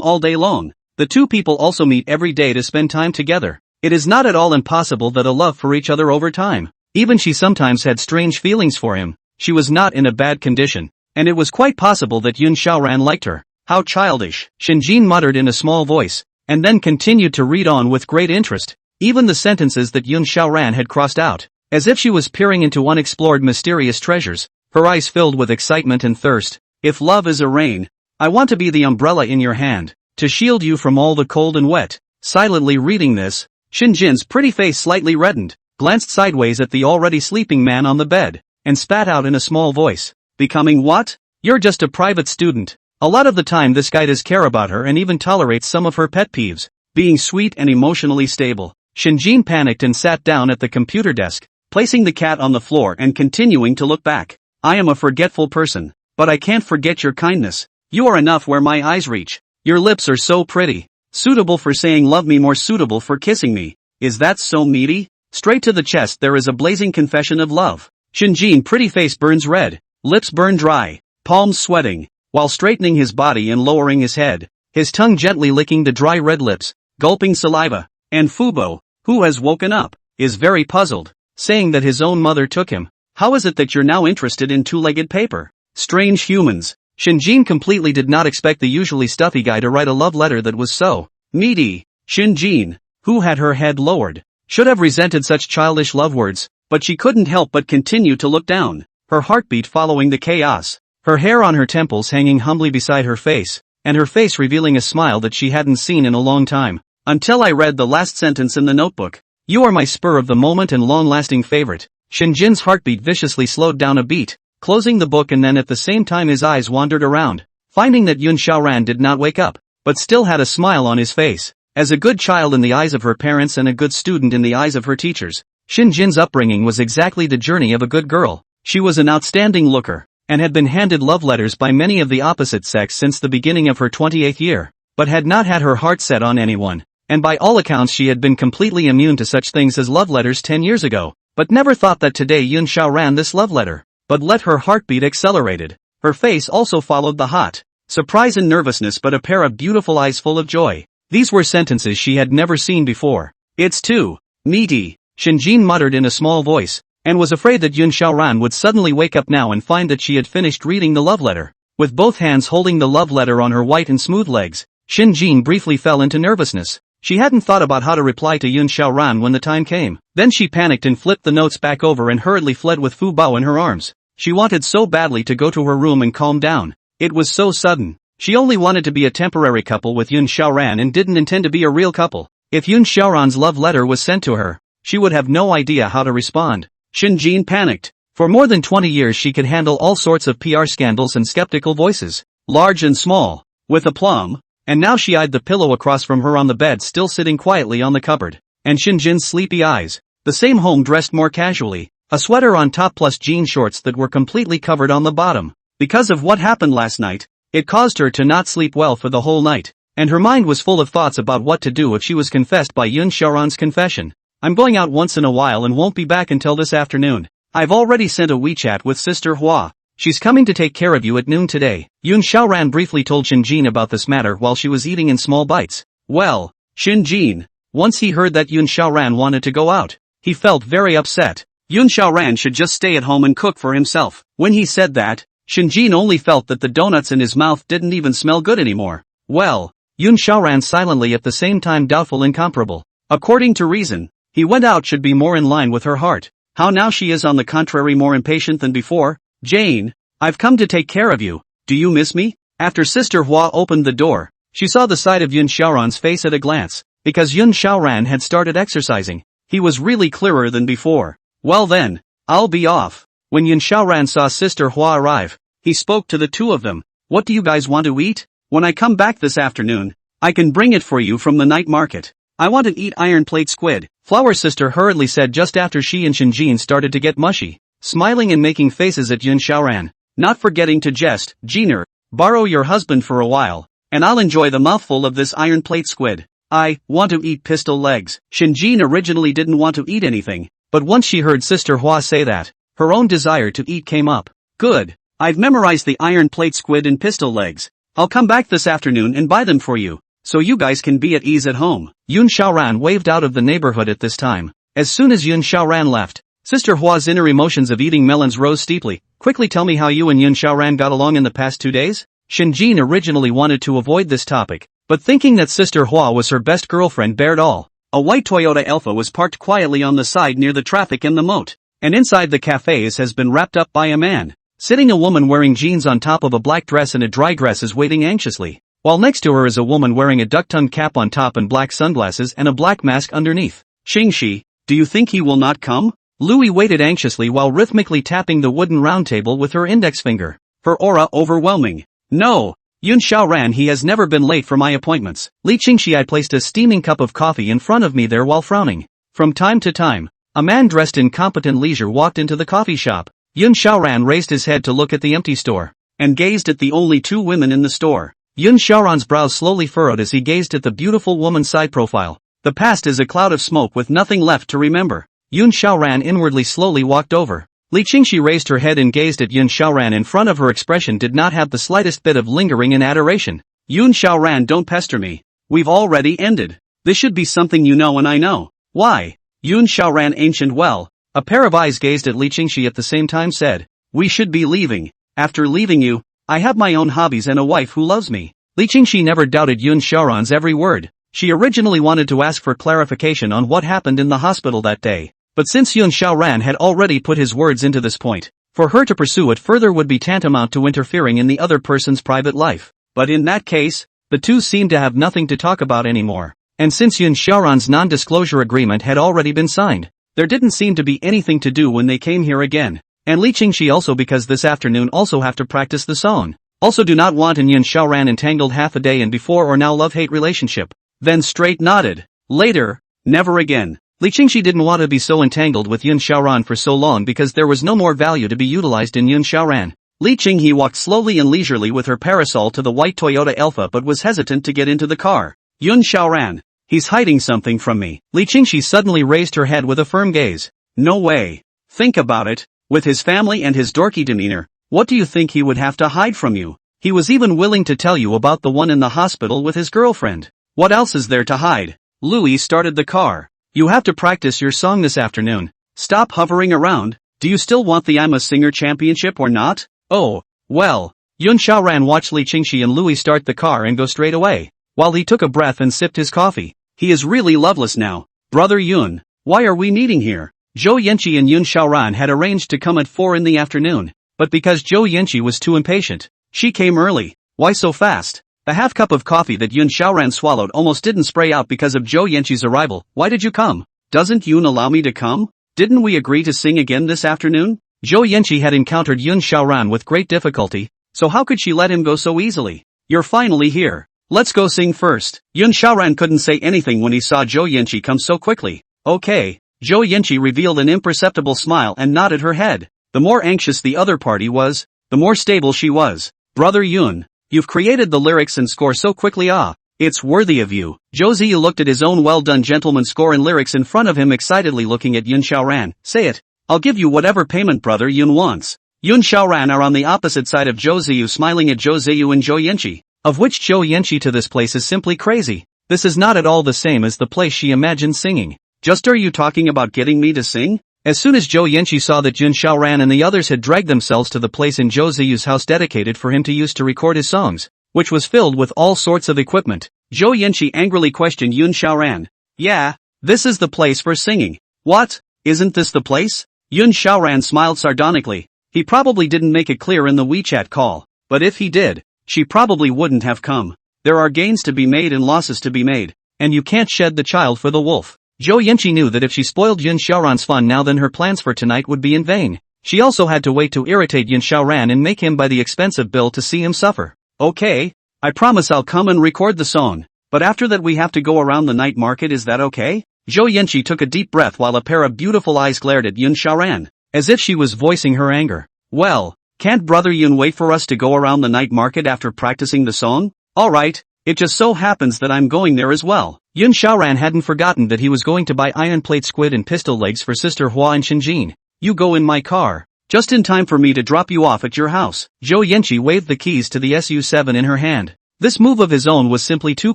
S1: all day long. The two people also meet every day to spend time together. It is not at all impossible that a love for each other over time. Even she sometimes had strange feelings for him. She was not in a bad condition, and it was quite possible that Yun Xiaoran liked her. How childish, Shinjin muttered in a small voice, and then continued to read on with great interest, even the sentences that Yun Xiaoran had crossed out, as if she was peering into unexplored mysterious treasures. Her eyes filled with excitement and thirst. If love is a rain, I want to be the umbrella in your hand, to shield you from all the cold and wet. Silently reading this, Shinjin's pretty face slightly reddened, glanced sideways at the already sleeping man on the bed, and spat out in a small voice. Becoming what? You're just a private student. A lot of the time this guy does care about her and even tolerates some of her pet peeves. Being sweet and emotionally stable. Shinjin panicked and sat down at the computer desk, placing the cat on the floor and continuing to look back. I am a forgetful person, but I can't forget your kindness. You are enough where my eyes reach. Your lips are so pretty. Suitable for saying love me, more suitable for kissing me. Is that so meaty? Straight to the chest there is a blazing confession of love. Shinjin pretty face burns red, lips burn dry, palms sweating, while straightening his body and lowering his head, his tongue gently licking the dry red lips, gulping saliva, and Fubo, who has woken up, is very puzzled, saying that his own mother took him. How is it that you're now interested in two-legged paper? Strange humans. Shinjin completely did not expect the usually stuffy guy to write a love letter that was so meaty. Shinjin, who had her head lowered, should have resented such childish love words, but she couldn't help but continue to look down, her heartbeat following the chaos, her hair on her temples hanging humbly beside her face, and her face revealing a smile that she hadn't seen in a long time. Until I read the last sentence in the notebook. You are my spur of the moment and long-lasting favorite. Shinjin's heartbeat viciously slowed down a beat, closing the book, and then at the same time his eyes wandered around, finding that Yun Xiaoran did not wake up, but still had a smile on his face, As a good child in the eyes of her parents and a good student in the eyes of her teachers, Shinjin's upbringing was exactly the journey of a good girl. She was an outstanding looker, and had been handed love letters by many of the opposite sex since the beginning of her 28th year, but had not had her heart set on anyone, and by all accounts she had been completely immune to such things as love letters 10 years ago, but never thought that today Yun Xiao ran this love letter. But let her heartbeat accelerated. Her face also followed the hot surprise and nervousness, but a pair of beautiful eyes full of joy. These were sentences she had never seen before. It's too meaty, Shinjin muttered in a small voice, and was afraid that Yun Xiaoran would suddenly wake up now and find that she had finished reading the love letter. With both hands holding the love letter on her white and smooth legs, Shinjin briefly fell into nervousness. She hadn't thought about how to reply to Yun Xiaoran when the time came. Then she panicked and flipped the notes back over and hurriedly fled with Fu Bao in her arms. She wanted so badly to go to her room and calm down. It was so sudden. She only wanted to be a temporary couple with Yun Xiaoran and didn't intend to be a real couple. If Yun Xiaoran's love letter was sent to her, she would have no idea how to respond. Shinjin panicked. For more than 20 years she could handle all sorts of PR scandals and skeptical voices, large and small, with aplomb, and now she eyed the pillow across from her on the bed still sitting quietly on the cupboard, and Shinjin's sleepy eyes, the same home dressed more casually, a sweater on top plus jean shorts that were completely covered on the bottom. Because of what happened last night, it caused her to not sleep well for the whole night, and her mind was full of thoughts about what to do if she was confessed by Yun Xiaoran's confession. I'm going out once in a while and won't be back until this afternoon. I've already sent a WeChat with Sister Hua. She's coming to take care of you at noon today. Yun Xiaoran briefly told Shinjin about this matter while she was eating in small bites. Well, Shinjin, once he heard that Yun Xiaoran wanted to go out, he felt very upset. Yun Xiaoran should just stay at home and cook for himself. When he said that, Shinjin only felt that the donuts in his mouth didn't even smell good anymore. Well, Yun Xiaoran silently at the same time doubtful incomparable. According to reason, he went out should be more in line with her heart. How now she is on the contrary more impatient than before? Jane, I've come to take care of you. Do you miss me? After Sister Hua opened the door, she saw the side of Yun Xiaoran's face at a glance. Because Yun Xiaoran had started exercising, he was really clearer than before. Well then, I'll be off. When Yun Xiaoran saw Sister Hua arrive, he spoke to the two of them. What do you guys want to eat? When I come back this afternoon, I can bring it for you from the night market. I want to eat iron plate squid. Flower Sister hurriedly said just after she and Shinjin started to get mushy, smiling and making faces at Yun Xiaoran. Not forgetting to jest, Jeaner, borrow your husband for a while, and I'll enjoy the mouthful of this iron plate squid. I want to eat pistol legs. Shinjin originally didn't want to eat anything, but once she heard Sister Hua say that, her own desire to eat came up. Good. I've memorized the iron plate squid and pistol legs. I'll come back this afternoon and buy them for you, so you guys can be at ease at home. Yun Xiaoran waved out of the neighborhood at this time. As soon as Yun Xiaoran left, Sister Hua's inner emotions of eating melons rose steeply. Quickly tell me how you and Yun Xiaoran got along in the past 2 days? Shinjin originally wanted to avoid this topic, but thinking that Sister Hua was her best girlfriend bared all. A white Toyota Alpha was parked quietly on the side near the traffic and the moat, and inside the cafes has been wrapped up by a man. Sitting a woman wearing jeans on top of a black dress and a dry dress is waiting anxiously, while next to her is a woman wearing a duck-tongue cap on top and black sunglasses and a black mask underneath. Xingxi, do you think he will not come? Louis waited anxiously while rhythmically tapping the wooden round table with her index finger, her aura overwhelming. No, Yun Xiaoran, he has never been late for my appointments. Li Qingxi, I placed a steaming cup of coffee in front of me there while frowning. From time to time, a man dressed in competent leisure walked into the coffee shop. Yun Xiaoran raised his head to look at the empty store, and gazed at the only 2 women in the store. Yun Xiaoran's brows slowly furrowed as he gazed at the beautiful woman's side profile. The past is a cloud of smoke with nothing left to remember. Yun Xiaoran inwardly slowly walked over. Li Qingxi raised her head and gazed at Yun Xiaoran. In front of her expression did not have the slightest bit of lingering in adoration. Yun Xiaoran, don't pester me. We've already ended. This should be something you know and I know. Why? Yun Xiaoran, ancient well. A pair of eyes gazed at Li Qingxi at the same time said, we should be leaving. After leaving you, I have my own hobbies and a wife who loves me. Li Qingxi never doubted Yun Xiaoran's every word. She originally wanted to ask for clarification on what happened in the hospital that day, but since Yun Xiaoran had already put his words into this point, for her to pursue it further would be tantamount to interfering in the other person's private life. But in that case, the two seemed to have nothing to talk about anymore, and since Yun Xiaoran's non-disclosure agreement had already been signed, there didn't seem to be anything to do when they came here again. And Li Qingxi also, because this afternoon also have to practice the song. Also do not want in Yun Xiaoran entangled half a day in before or now love-hate relationship. then straight nodded. Later, never again. Li Qingxi didn't want to be so entangled with Yun Xiaoran for so long because there was no more value to be utilized in Yun Xiaoran. Li Qinghe walked slowly and leisurely with her parasol to the white Toyota Alpha but was hesitant to get into the car. Yun Xiaoran. He's hiding something from me. Li Qingxi suddenly raised her head with a firm gaze. No way. Think about it. With his family and his dorky demeanor, what do you think he would have to hide from you? He was even willing to tell you about the one in the hospital with his girlfriend. What else is there to hide? Louis started the car. You have to practice your song this afternoon. Stop hovering around. Do you still want the I'm a Singer championship or not? Oh, well. Yun Xiaoran watched Li Qingxi and Louis start the car and go straight away, while he took a breath and sipped his coffee. He is really loveless now. Brother Yun, why are we meeting here? Zhou Yanqi and Yun Xiaoran had arranged to come at 4 in the afternoon, but because Zhou Yanqi was too impatient, she came early. Why so fast? The half cup of coffee that Yun Xiaoran swallowed almost didn't spray out because of Zhou Yanqi's arrival. Why did you come? Doesn't Yun allow me to come? Didn't we agree to sing again this afternoon? Zhou Yanqi had encountered Yun Xiaoran with great difficulty, so how could she let him go so easily? You're finally here. Let's go sing first. Yun Xiaoran couldn't say anything when he saw Zhou Yanqi come so quickly. Okay. Zhou Yanqi revealed an imperceptible smile and nodded her head. The more anxious the other party was, the more stable she was. Brother Yun, you've created the lyrics and score so quickly. It's worthy of you. Zhou Ziyu looked at his own well-done gentleman score and lyrics in front of him, excitedly looking at Yun Xiaoran. Say it. I'll give you whatever payment Brother Yun wants. Yun Xiaoran are on the opposite side of Zhou Ziyu, smiling at Zhou Ziyu and Zhou Yanqi, of which Zhou Yanqi to this place is simply crazy. This is not at all the same as the place she imagined singing. Just are you talking about getting me to sing? As soon as Zhou Yanqi saw that Yun Xiaoran and the others had dragged themselves to the place in Zhou Ziyu's house dedicated for him to use to record his songs, which was filled with all sorts of equipment, Zhou Yanqi angrily questioned Yun Xiaoran. Yeah, this is the place for singing. What? Isn't this the place? Yun Xiaoran smiled sardonically. He probably didn't make it clear in the WeChat call, but if he did, she probably wouldn't have come. There are gains to be made and losses to be made, and you can't shed the child for the wolf. Zhou Yanqi knew that if she spoiled Yun Xiaoran's fun now, then her plans for tonight would be in vain. She also had to wait to irritate Yun Xiaoran and make him buy the expensive bill to see him suffer. Okay, I promise I'll come and record the song, but after that we have to go around the night market, is that okay? Zhou Yanqi took a deep breath while a pair of beautiful eyes glared at Yun Xiaoran, as if she was voicing her anger. Well, can't Brother Yun wait for us to go around the night market after practicing the song? Alright, it just so happens that I'm going there as well. Yun Xiaoran hadn't forgotten that he was going to buy iron plate squid and pistol legs for Sister Hua and Shinjin. You go in my car, just in time for me to drop you off at your house. Zhou Yanqi waved the keys to the SU-7 in her hand. This move of his own was simply too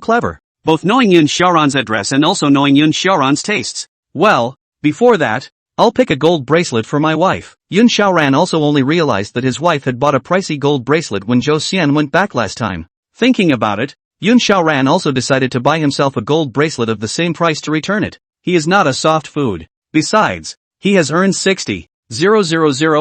S1: clever, both knowing Yun Xiaoran's address and also knowing Yun Xiaoran's tastes. Well, before that, I'll pick a gold bracelet for my wife. Yun Xiaoran also only realized that his wife had bought a pricey gold bracelet when Zhou Xian went back last time. Thinking about it, Yun Xiaoran also decided to buy himself a gold bracelet of the same price to return it. He is not a soft food. Besides, he has earned 60,000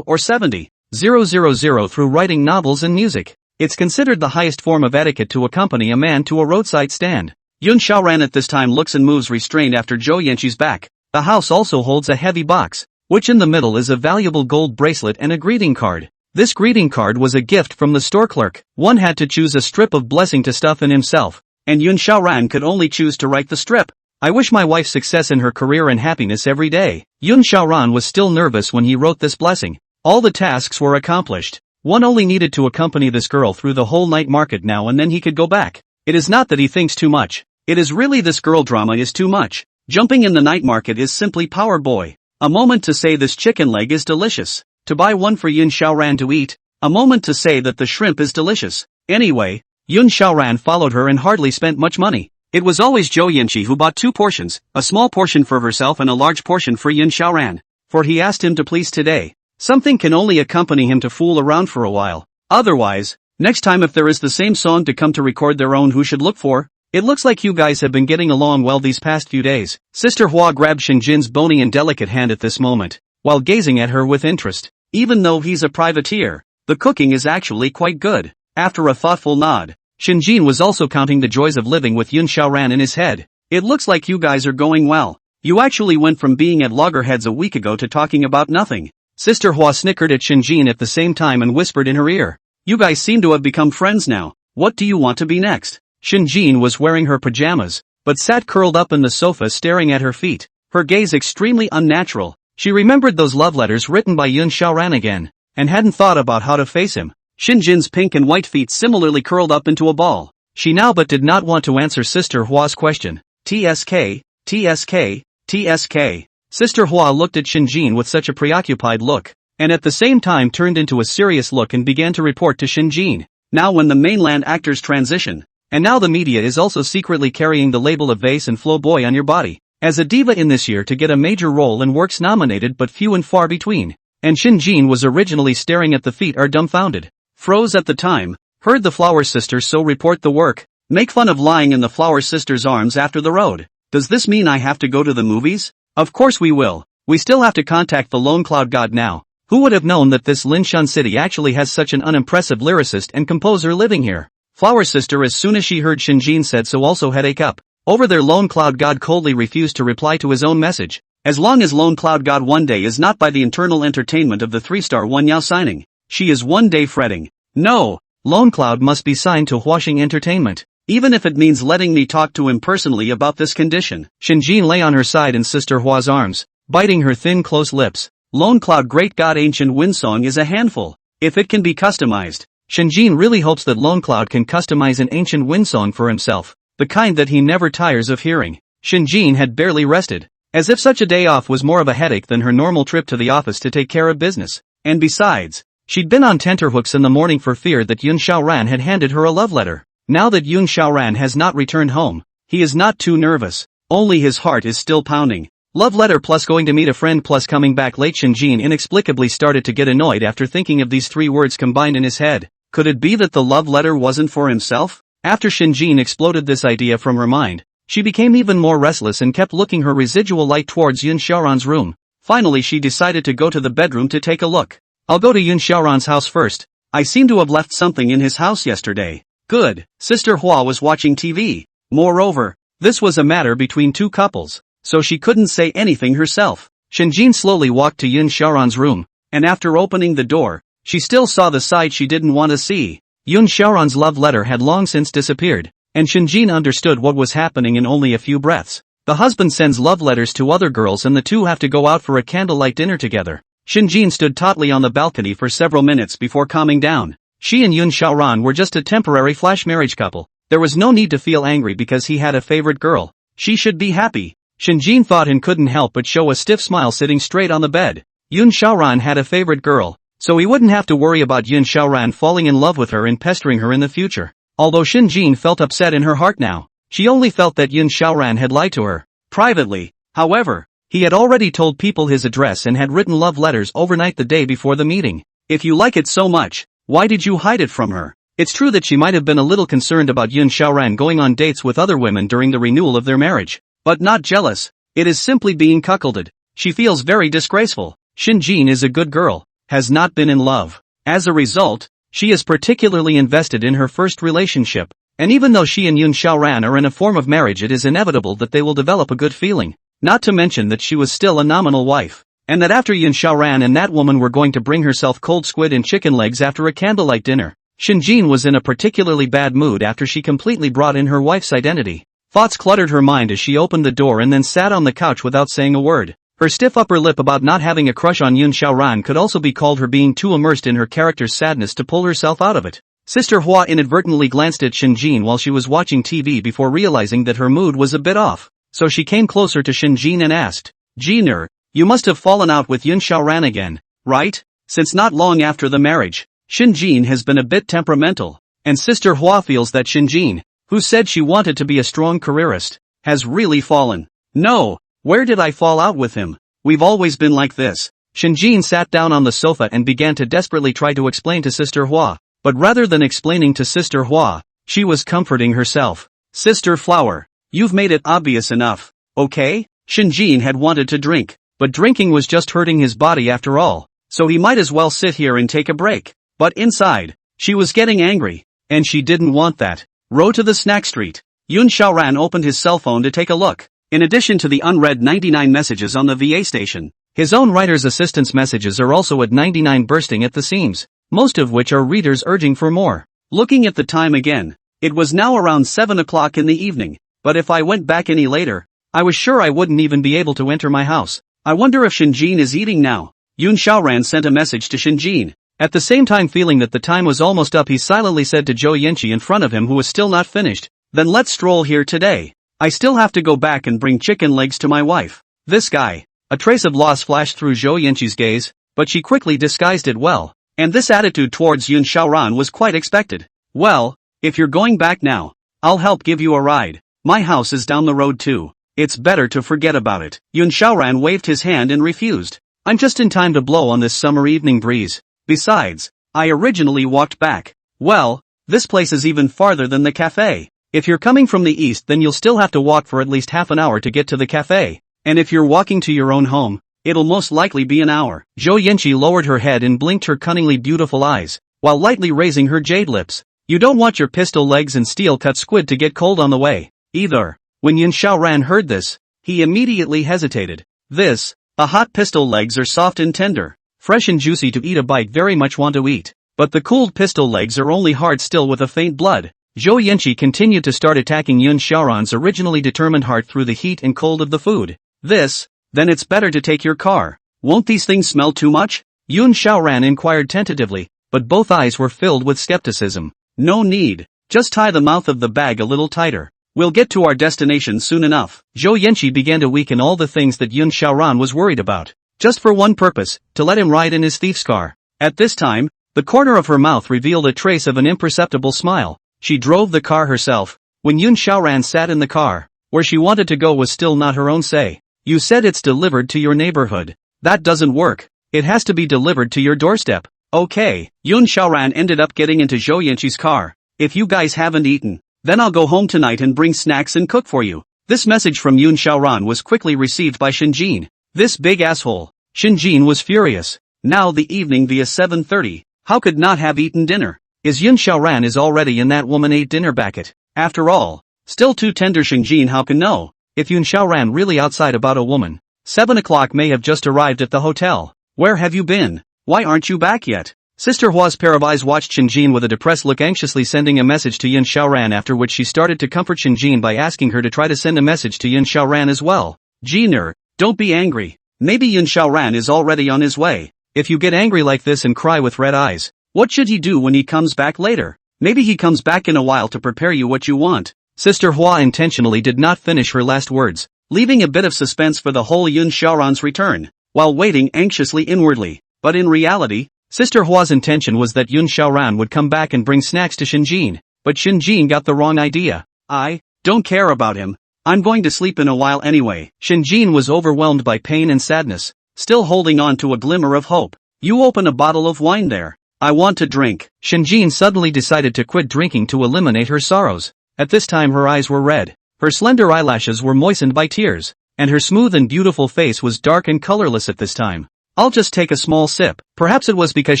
S1: or 70,000 through writing novels and music. It's considered the highest form of etiquette to accompany a man to a roadside stand. Yun Xiaoran at this time looks and moves restrained after Zhou Yanqi's back. The house also holds a heavy box, which in the middle is a valuable gold bracelet and a greeting card. This greeting card was a gift from the store clerk. One had to choose a strip of blessing to stuff in himself, and Yun Xiaoran could only choose to write the strip. I wish my wife success in her career and happiness every day. Yun Xiaoran was still nervous when he wrote this blessing. All the tasks were accomplished. One only needed to accompany this girl through the whole night market now, and then he could go back. It is not that he thinks too much. It is really this girl drama is too much. Jumping in the night market is simply power boy. A moment to say this chicken leg is delicious. To buy one for Yun Xiaoran to eat. A moment to say that the shrimp is delicious. Anyway, Yun Xiaoran followed her and hardly spent much money. It was always Zhou Yanqi who bought 2 portions, a small portion for herself and a large portion for Yun Xiaoran. For he asked him to please today. Something can only accompany him to fool around for a while. Otherwise, next time if there is the same song to come to record their own, who should look for? It looks like you guys have been getting along well these past few days. Sister Hua grabbed Shinjin's bony and delicate hand at this moment, while gazing at her with interest. Even though he's a privateer, the cooking is actually quite good. After a thoughtful nod, Shinjin was also counting the joys of living with Yun Xiaoran in his head. It looks like you guys are going well. You actually went from being at loggerheads a week ago to talking about nothing. Sister Hua snickered at Shinjin at the same time and whispered in her ear. You guys seem to have become friends now. What do you want to be next? Shinjin was wearing her pajamas, but sat curled up in the sofa staring at her feet, her gaze extremely unnatural. She remembered those love letters written by Yun Xiaoran again, and hadn't thought about how to face him. Shinjin's pink and white feet similarly curled up into a ball. She now but did not want to answer Sister Hua's question. TSK, TSK, TSK. Sister Hua looked at Shinjin with such a preoccupied look, and at the same time turned into a serious look and began to report to Shinjin. Now when the mainland actors transition, and now the media is also secretly carrying the label of vase and flow boy on your body, as a diva in this year to get a major role in works nominated but few and far between. And Shinjin was originally staring at the feet are dumbfounded. Froze at the time, heard the Flower Sisters so report the work, make fun of lying in the Flower Sisters' arms after the road. Does this mean I have to go to the movies? Of course we will. We still have to contact the Lone Cloud God now. Who would have known that this Linshan city actually has such an unimpressive lyricist and composer living here? Flower Sister as soon as she heard Shinjin said so also headache up. Over there Lone Cloud God coldly refused to reply to his own message. As long as Lone Cloud God one day is not by the internal entertainment of the 3-star One Yao signing, she is one day fretting. No, Lone Cloud must be signed to Huaxing Entertainment, even if it means letting me talk to him personally about this condition. Shinjin lay on her side in Sister Hua's arms, biting her thin close lips. Lone Cloud Great God Ancient Wind Song is a handful, if it can be customized. Shinjin really hopes that Lone Cloud can customize an ancient wind song for himself, the kind that he never tires of hearing. Shinjin had barely rested, as if such a day off was more of a headache than her normal trip to the office to take care of business. And besides, she'd been on tenterhooks in the morning for fear that Yun Xiaoran had handed her a love letter. Now that Yun Xiaoran has not returned home, he is not too nervous, only his heart is still pounding. Love letter plus going to meet a friend plus coming back late. Shinjin inexplicably started to get annoyed after thinking of these three words combined in his head. Could it be that the love letter wasn't for himself? After Shinjin exploded this idea from her mind, she became even more restless and kept looking her residual light towards Yun Xiaoran's room. Finally she decided to go to the bedroom to take a look. I'll go to Yun Xiaoran's house first. I seem to have left something in his house yesterday. Good. Sister Hua was watching TV. Moreover, this was a matter between two couples, so she couldn't say anything herself. Shinjin slowly walked to Yun Xiaoran's room, and after opening the door, she still saw the side she didn't want to see. Yun Xiaoran's love letter had long since disappeared, and Shinjin understood what was happening in only a few breaths. The husband sends love letters to other girls and the two have to go out for a candlelight dinner together. Shinjin stood tautly on the balcony for several minutes before calming down. She and Yun Xiaoran were just a temporary flash marriage couple. There was no need to feel angry because he had a favorite girl. She should be happy. Shinjin thought and couldn't help but show a stiff smile sitting straight on the bed. Yun Xiaoran had a favorite girl, so he wouldn't have to worry about Yun Xiaoran falling in love with her and pestering her in the future. Although Shinjin felt upset in her heart now, she only felt that Yun Xiaoran had lied to her. Privately, however, he had already told people his address and had written love letters overnight the day before the meeting. If you like it so much, why did you hide it from her? It's true that she might have been a little concerned about Yun Xiaoran going on dates with other women during the renewal of their marriage, but not jealous. It is simply being cuckolded. She feels very disgraceful. Shinjin is a good girl, has not been in love. As a result, she is particularly invested in her first relationship, and even though she and Yun Xiaoran are in a form of marriage, it is inevitable that they will develop a good feeling. Not to mention that she was still a nominal wife, and that after Yun Xiaoran and that woman were going to bring herself cold squid and chicken legs after a candlelight dinner. Shinjin was in a particularly bad mood after she completely brought in her wife's identity. Thoughts cluttered her mind as she opened the door and then sat on the couch without saying a word. Her stiff upper lip about not having a crush on Yun Xiaoran could also be called her being too immersed in her character's sadness to pull herself out of it. Sister Hua inadvertently glanced at Shinjin while she was watching TV before realizing that her mood was a bit off, so she came closer to Shinjin and asked, Jiner, you must have fallen out with Yun Xiaoran again, right? Since not long after the marriage, Shinjin has been a bit temperamental, and Sister Hua feels that Shinjin, who said she wanted to be a strong careerist, has really fallen. No, where did I fall out with him? We've always been like this. Shinjin sat down on the sofa and began to desperately try to explain to Sister Hua, but rather than explaining to Sister Hua, she was comforting herself. Sister Flower, you've made it obvious enough, okay? Shinjin had wanted to drink, but drinking was just hurting his body after all, so he might as well sit here and take a break. But inside, she was getting angry, and she didn't want that. Row to the snack street. Yun Xiaoran opened his cell phone to take a look. In addition to the unread 99 messages on the VA station, his own writer's assistant's messages are also at 99 bursting at the seams, most of which are readers urging for more. Looking at the time again, it was now around 7 o'clock in the evening. but if I went back any later, I was sure I wouldn't even be able to enter my house. I wonder if Shinjin is eating now. Yun Xiaoran sent a message to Shinjin. At the same time, feeling that the time was almost up, he silently said to Zhou Yanqi in front of him, who was still not finished, "Then let's stroll here today. I still have to go back and bring chicken legs to my wife." This guy. A trace of loss flashed through Zhou Yanqi's gaze, but she quickly disguised it well, and this attitude towards Yun Xiaoran was quite expected. "Well, if you're going back now, I'll help give you a ride. My house is down the road too. It's better to forget about it." Yun Xiaoran waved his hand and refused. "I'm just in time to blow on this summer evening breeze. Besides, I originally walked back." "Well, this place is even farther than the cafe. If you're coming from the east, then you'll still have to walk for at least half an hour to get to the cafe. And if you're walking to your own home, it'll most likely be an hour." Zhou Yanqi lowered her head and blinked her cunningly beautiful eyes, while lightly raising her jade lips. "You don't want your pistol legs and steel-cut squid to get cold on the way, either." When Yun Xiaoran heard this, he immediately hesitated. The hot pistol legs are soft and tender, fresh and juicy to eat a bite, very much want to eat. But the cooled pistol legs are only hard still with a faint blood. Zhou Yanqi continued to start attacking Yun Xiaoran's originally determined heart through the heat and cold of the food. Then it's better to take your car. Won't these things smell too much?" Yun Xiaoran inquired tentatively, but both eyes were filled with skepticism. "No need. Just tie the mouth of the bag a little tighter. We'll get to our destination soon enough." Zhou Yanqi began to weaken all the things that Yun Xiaoran was worried about, just for one purpose, to let him ride in his thief's car. At this time, the corner of her mouth revealed a trace of an imperceptible smile. She drove the car herself. When Yun Xiaoran sat in the car, where she wanted to go was still not her own say. "You said it's delivered to your neighborhood. That doesn't work. It has to be delivered to your doorstep." "Okay." Yun Xiaoran ended up getting into Zhou Yanqi's car. "If you guys haven't eaten, then I'll go home tonight and bring snacks and cook for you." This message from Yun Xiaoran was quickly received by Shinjin. This big asshole. Shinjin was furious. Now the evening via 7:30. How could not have eaten dinner? Is Yun Xiaoran is already in that woman ate dinner bucket. After all, still too tender. Shinjin how can know if Yun Xiaoran really outside about a woman. 7 o'clock may have just arrived at the hotel. "Where have you been? Why aren't you back yet?" Sister Hua's pair of eyes watched Shinjin with a depressed look, anxiously sending a message to Yun Xiaoran, after which she started to comfort Shinjin by asking her to try to send a message to Yun Xiaoran as well. "Jiner, don't be angry. Maybe Yun Xiaoran is already on his way. If you get angry like this and cry with red eyes, what should he do when he comes back later? Maybe he comes back in a while to prepare you what you want." Sister Hua intentionally did not finish her last words, leaving a bit of suspense for the whole Yun Xiaoran's return, while waiting anxiously inwardly. But in reality, Sister Hua's intention was that Yun Xiaoran would come back and bring snacks to Shinjin, but Shinjin got the wrong idea. "I don't care about him. I'm going to sleep in a while anyway." Shinjin was overwhelmed by pain and sadness, still holding on to a glimmer of hope. "You open a bottle of wine there. I want to drink." Shinjin suddenly decided to quit drinking to eliminate her sorrows. At this time her eyes were red, her slender eyelashes were moistened by tears, and her smooth and beautiful face was dark and colorless at this time. "I'll just take a small sip." Perhaps it was because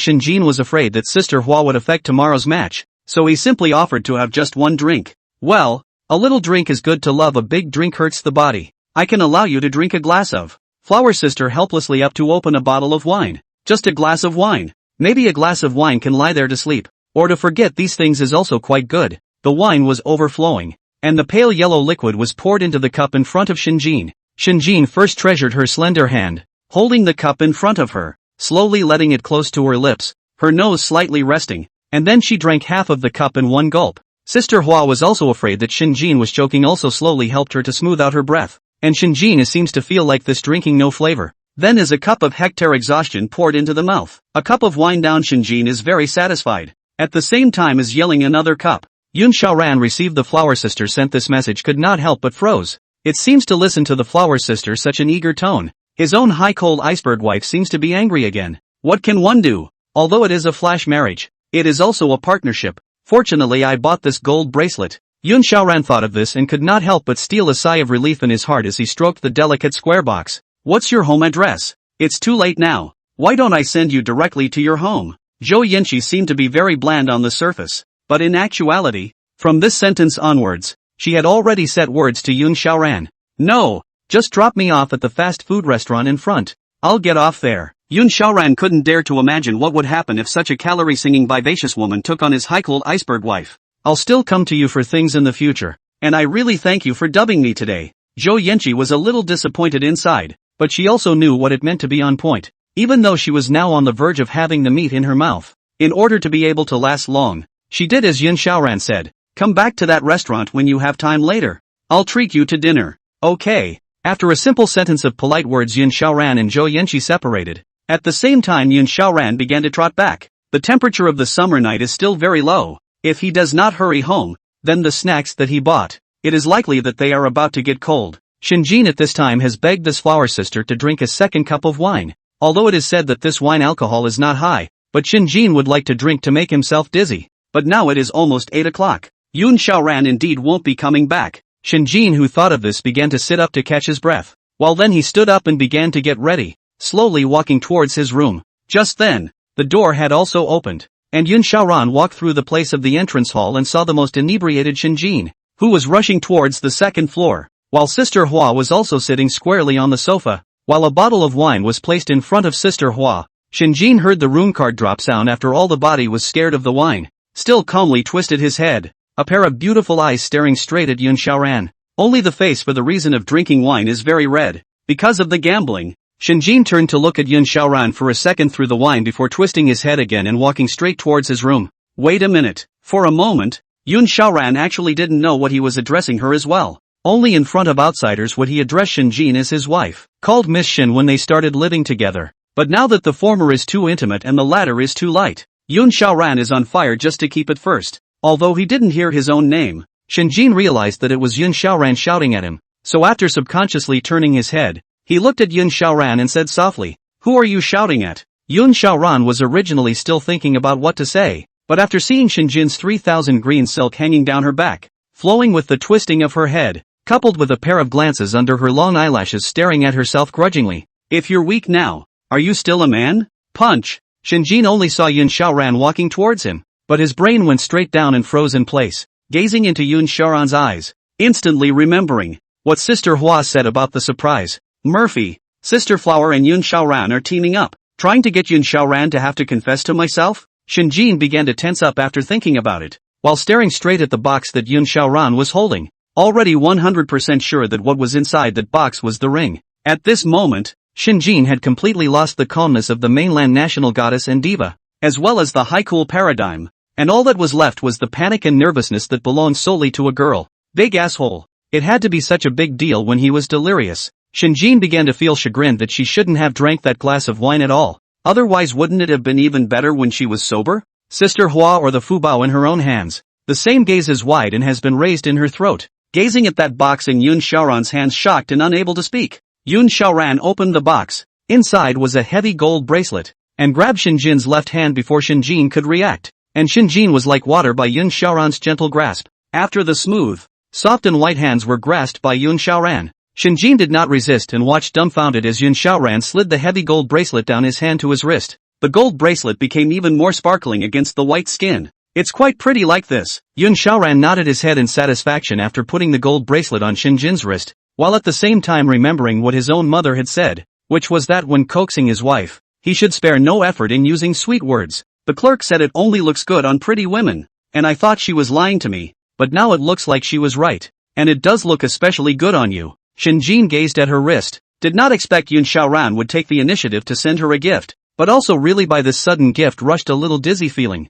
S1: Shinjin was afraid that Sister Hua would affect tomorrow's match, so he simply offered to have just one drink. "Well, a little drink is good to love, a big drink hurts the body. I can allow you to drink a glass of." Flower Sister helplessly up to open a bottle of wine. "Just a glass of wine. Maybe a glass of wine can lie there to sleep, or to forget these things is also quite good." The wine was overflowing, and the pale yellow liquid was poured into the cup in front of Shinjin. Shinjin first treasured her slender hand, holding the cup in front of her, slowly letting it close to her lips, her nose slightly resting, and then she drank half of the cup in one gulp. Sister Hua was also afraid that Shinjin was choking, also slowly helped her to smooth out her breath, and Shinjin seems to feel like this drinking no flavor. Then as a cup of hectare exhaustion poured into the mouth, a cup of wine down, Shinjin is very satisfied, at the same time as yelling another cup. Yun Xiaoran received the Flower Sister sent this message, could not help but froze. It seems to listen to the Flower Sister such an eager tone. His own high-cold iceberg wife seems to be angry again. What can one do? Although it is a flash marriage, it is also a partnership. Fortunately I bought this gold bracelet. Yun Xiaoran thought of this and could not help but steal a sigh of relief in his heart as he stroked the delicate square box. "What's your home address? It's too late now. Why don't I send you directly to your home?" Zhou Yanqi seemed to be very bland on the surface, but in actuality, from this sentence onwards, she had already said words to Yun Xiaoran. "No, just drop me off at the fast food restaurant in front. I'll get off there." Yun Xiaoran couldn't dare to imagine what would happen if such a calorie-singing vivacious woman took on his high-cold iceberg wife. "I'll still come to you for things in the future. and I really thank you for dubbing me today. Zhou Yanqi was a little disappointed inside, but she also knew what it meant to be on point, even though she was now on the verge of having the meat in her mouth. In order to be able to last long, she did as Yun Xiaoran said, come back to that restaurant when you have time later. I'll treat you to dinner. Okay. After a simple sentence of polite words, Yun Xiaoran and Zhou Yanqi separated. At the same time, Yun Xiaoran began to trot back. The temperature of the summer night is still very low. If he does not hurry home, then the snacks that he bought, it is likely that they are about to get cold. Shinjin at this time has begged this flower sister to drink a second cup of wine. Although it is said that this wine alcohol is not high, but Shinjin would like to drink to make himself dizzy. But now it is almost 8 o'clock. Yun Xiaoran indeed won't be coming back. Shinjin, who thought of this, began to sit up to catch his breath. While then he stood up and began to get ready, slowly walking towards his room. Just then, the door had also opened, and Yun Xiaoran walked through the place of the entrance hall and saw the most inebriated Shinjin, who was rushing towards the second floor, while Sister Hua was also sitting squarely on the sofa, while a bottle of wine was placed in front of Sister Hua. Shinjin heard the room card drop sound. After all, the body was scared of the wine, still calmly twisted his head, a pair of beautiful eyes staring straight at Yun Xiaoran. Only the face, for the reason of drinking wine, is very red, because of the gambling. Shinjin turned to look at Yun Xiaoran for a second through the wine before twisting his head again and walking straight towards his room. Wait a minute. For a moment, Yun Xiaoran actually didn't know what he was addressing her as well. Only in front of outsiders would he address Shinjin as his wife, called Miss Shin when they started living together. But now that the former is too intimate and the latter is too light, Yun Xiaoran is on fire just to keep it first. Although he didn't hear his own name, Shinjin realized that it was Yun Xiaoran shouting at him. So after subconsciously turning his head, he looked at Yun Xiaoran and said softly, "Who are you shouting at?" Yun Xiaoran was originally still thinking about what to say, but after seeing Shinjin's 3,000 green silk hanging down her back, flowing with the twisting of her head, coupled with a pair of glances under her long eyelashes staring at herself grudgingly. "If you're weak now, are you still a man? Punch!" Shinjin only saw Yun Xiaoran walking towards him, but his brain went straight down and froze in place, gazing into Yun Xiaoran's eyes, instantly remembering what Sister Hua said about the surprise. Murphy, Sister Flower and Yun Xiaoran are teaming up, trying to get Yun Xiaoran to have to confess to myself? Shinjin began to tense up after thinking about it, while staring straight at the box that Yun Xiaoran was holding, already 100% sure that what was inside that box was the ring. At this moment, Shinjin had completely lost the calmness of the mainland national goddess and diva, as well as the high-cool paradigm, and all that was left was the panic and nervousness that belonged solely to a girl. Big asshole. It had to be such a big deal when he was delirious. Shinjin began to feel chagrined that she shouldn't have drank that glass of wine at all. Otherwise, wouldn't it have been even better when she was sober? Sister Hua or the fubao in her own hands. The same gaze is wide and has been raised in her throat, gazing at that box in Yun Xiaoran's hands, shocked and unable to speak. Yun Xiaoran opened the box. Inside was a heavy gold bracelet, and grabbed Shinjin's left hand before Shinjin could react. And Shinjin was like water by Yun Xiaoran's gentle grasp. After the smooth, soft and white hands were grasped by Yun Xiaoran, Shinjin did not resist and watched dumbfounded as Yun Xiaoran slid the heavy gold bracelet down his hand to his wrist. The gold bracelet became even more sparkling against the white skin. "It's quite pretty like this." Yun Xiaoran nodded his head in satisfaction after putting the gold bracelet on Shinjin's wrist, while at the same time remembering what his own mother had said, which was that when coaxing his wife, he should spare no effort in using sweet words. "The clerk said it only looks good on pretty women, and I thought she was lying to me, but now it looks like she was right, and it does look especially good on you." Shinjin gazed at her wrist, did not expect Yun Xiaoran would take the initiative to send her a gift, but also really by this sudden gift rushed a little dizzy feeling.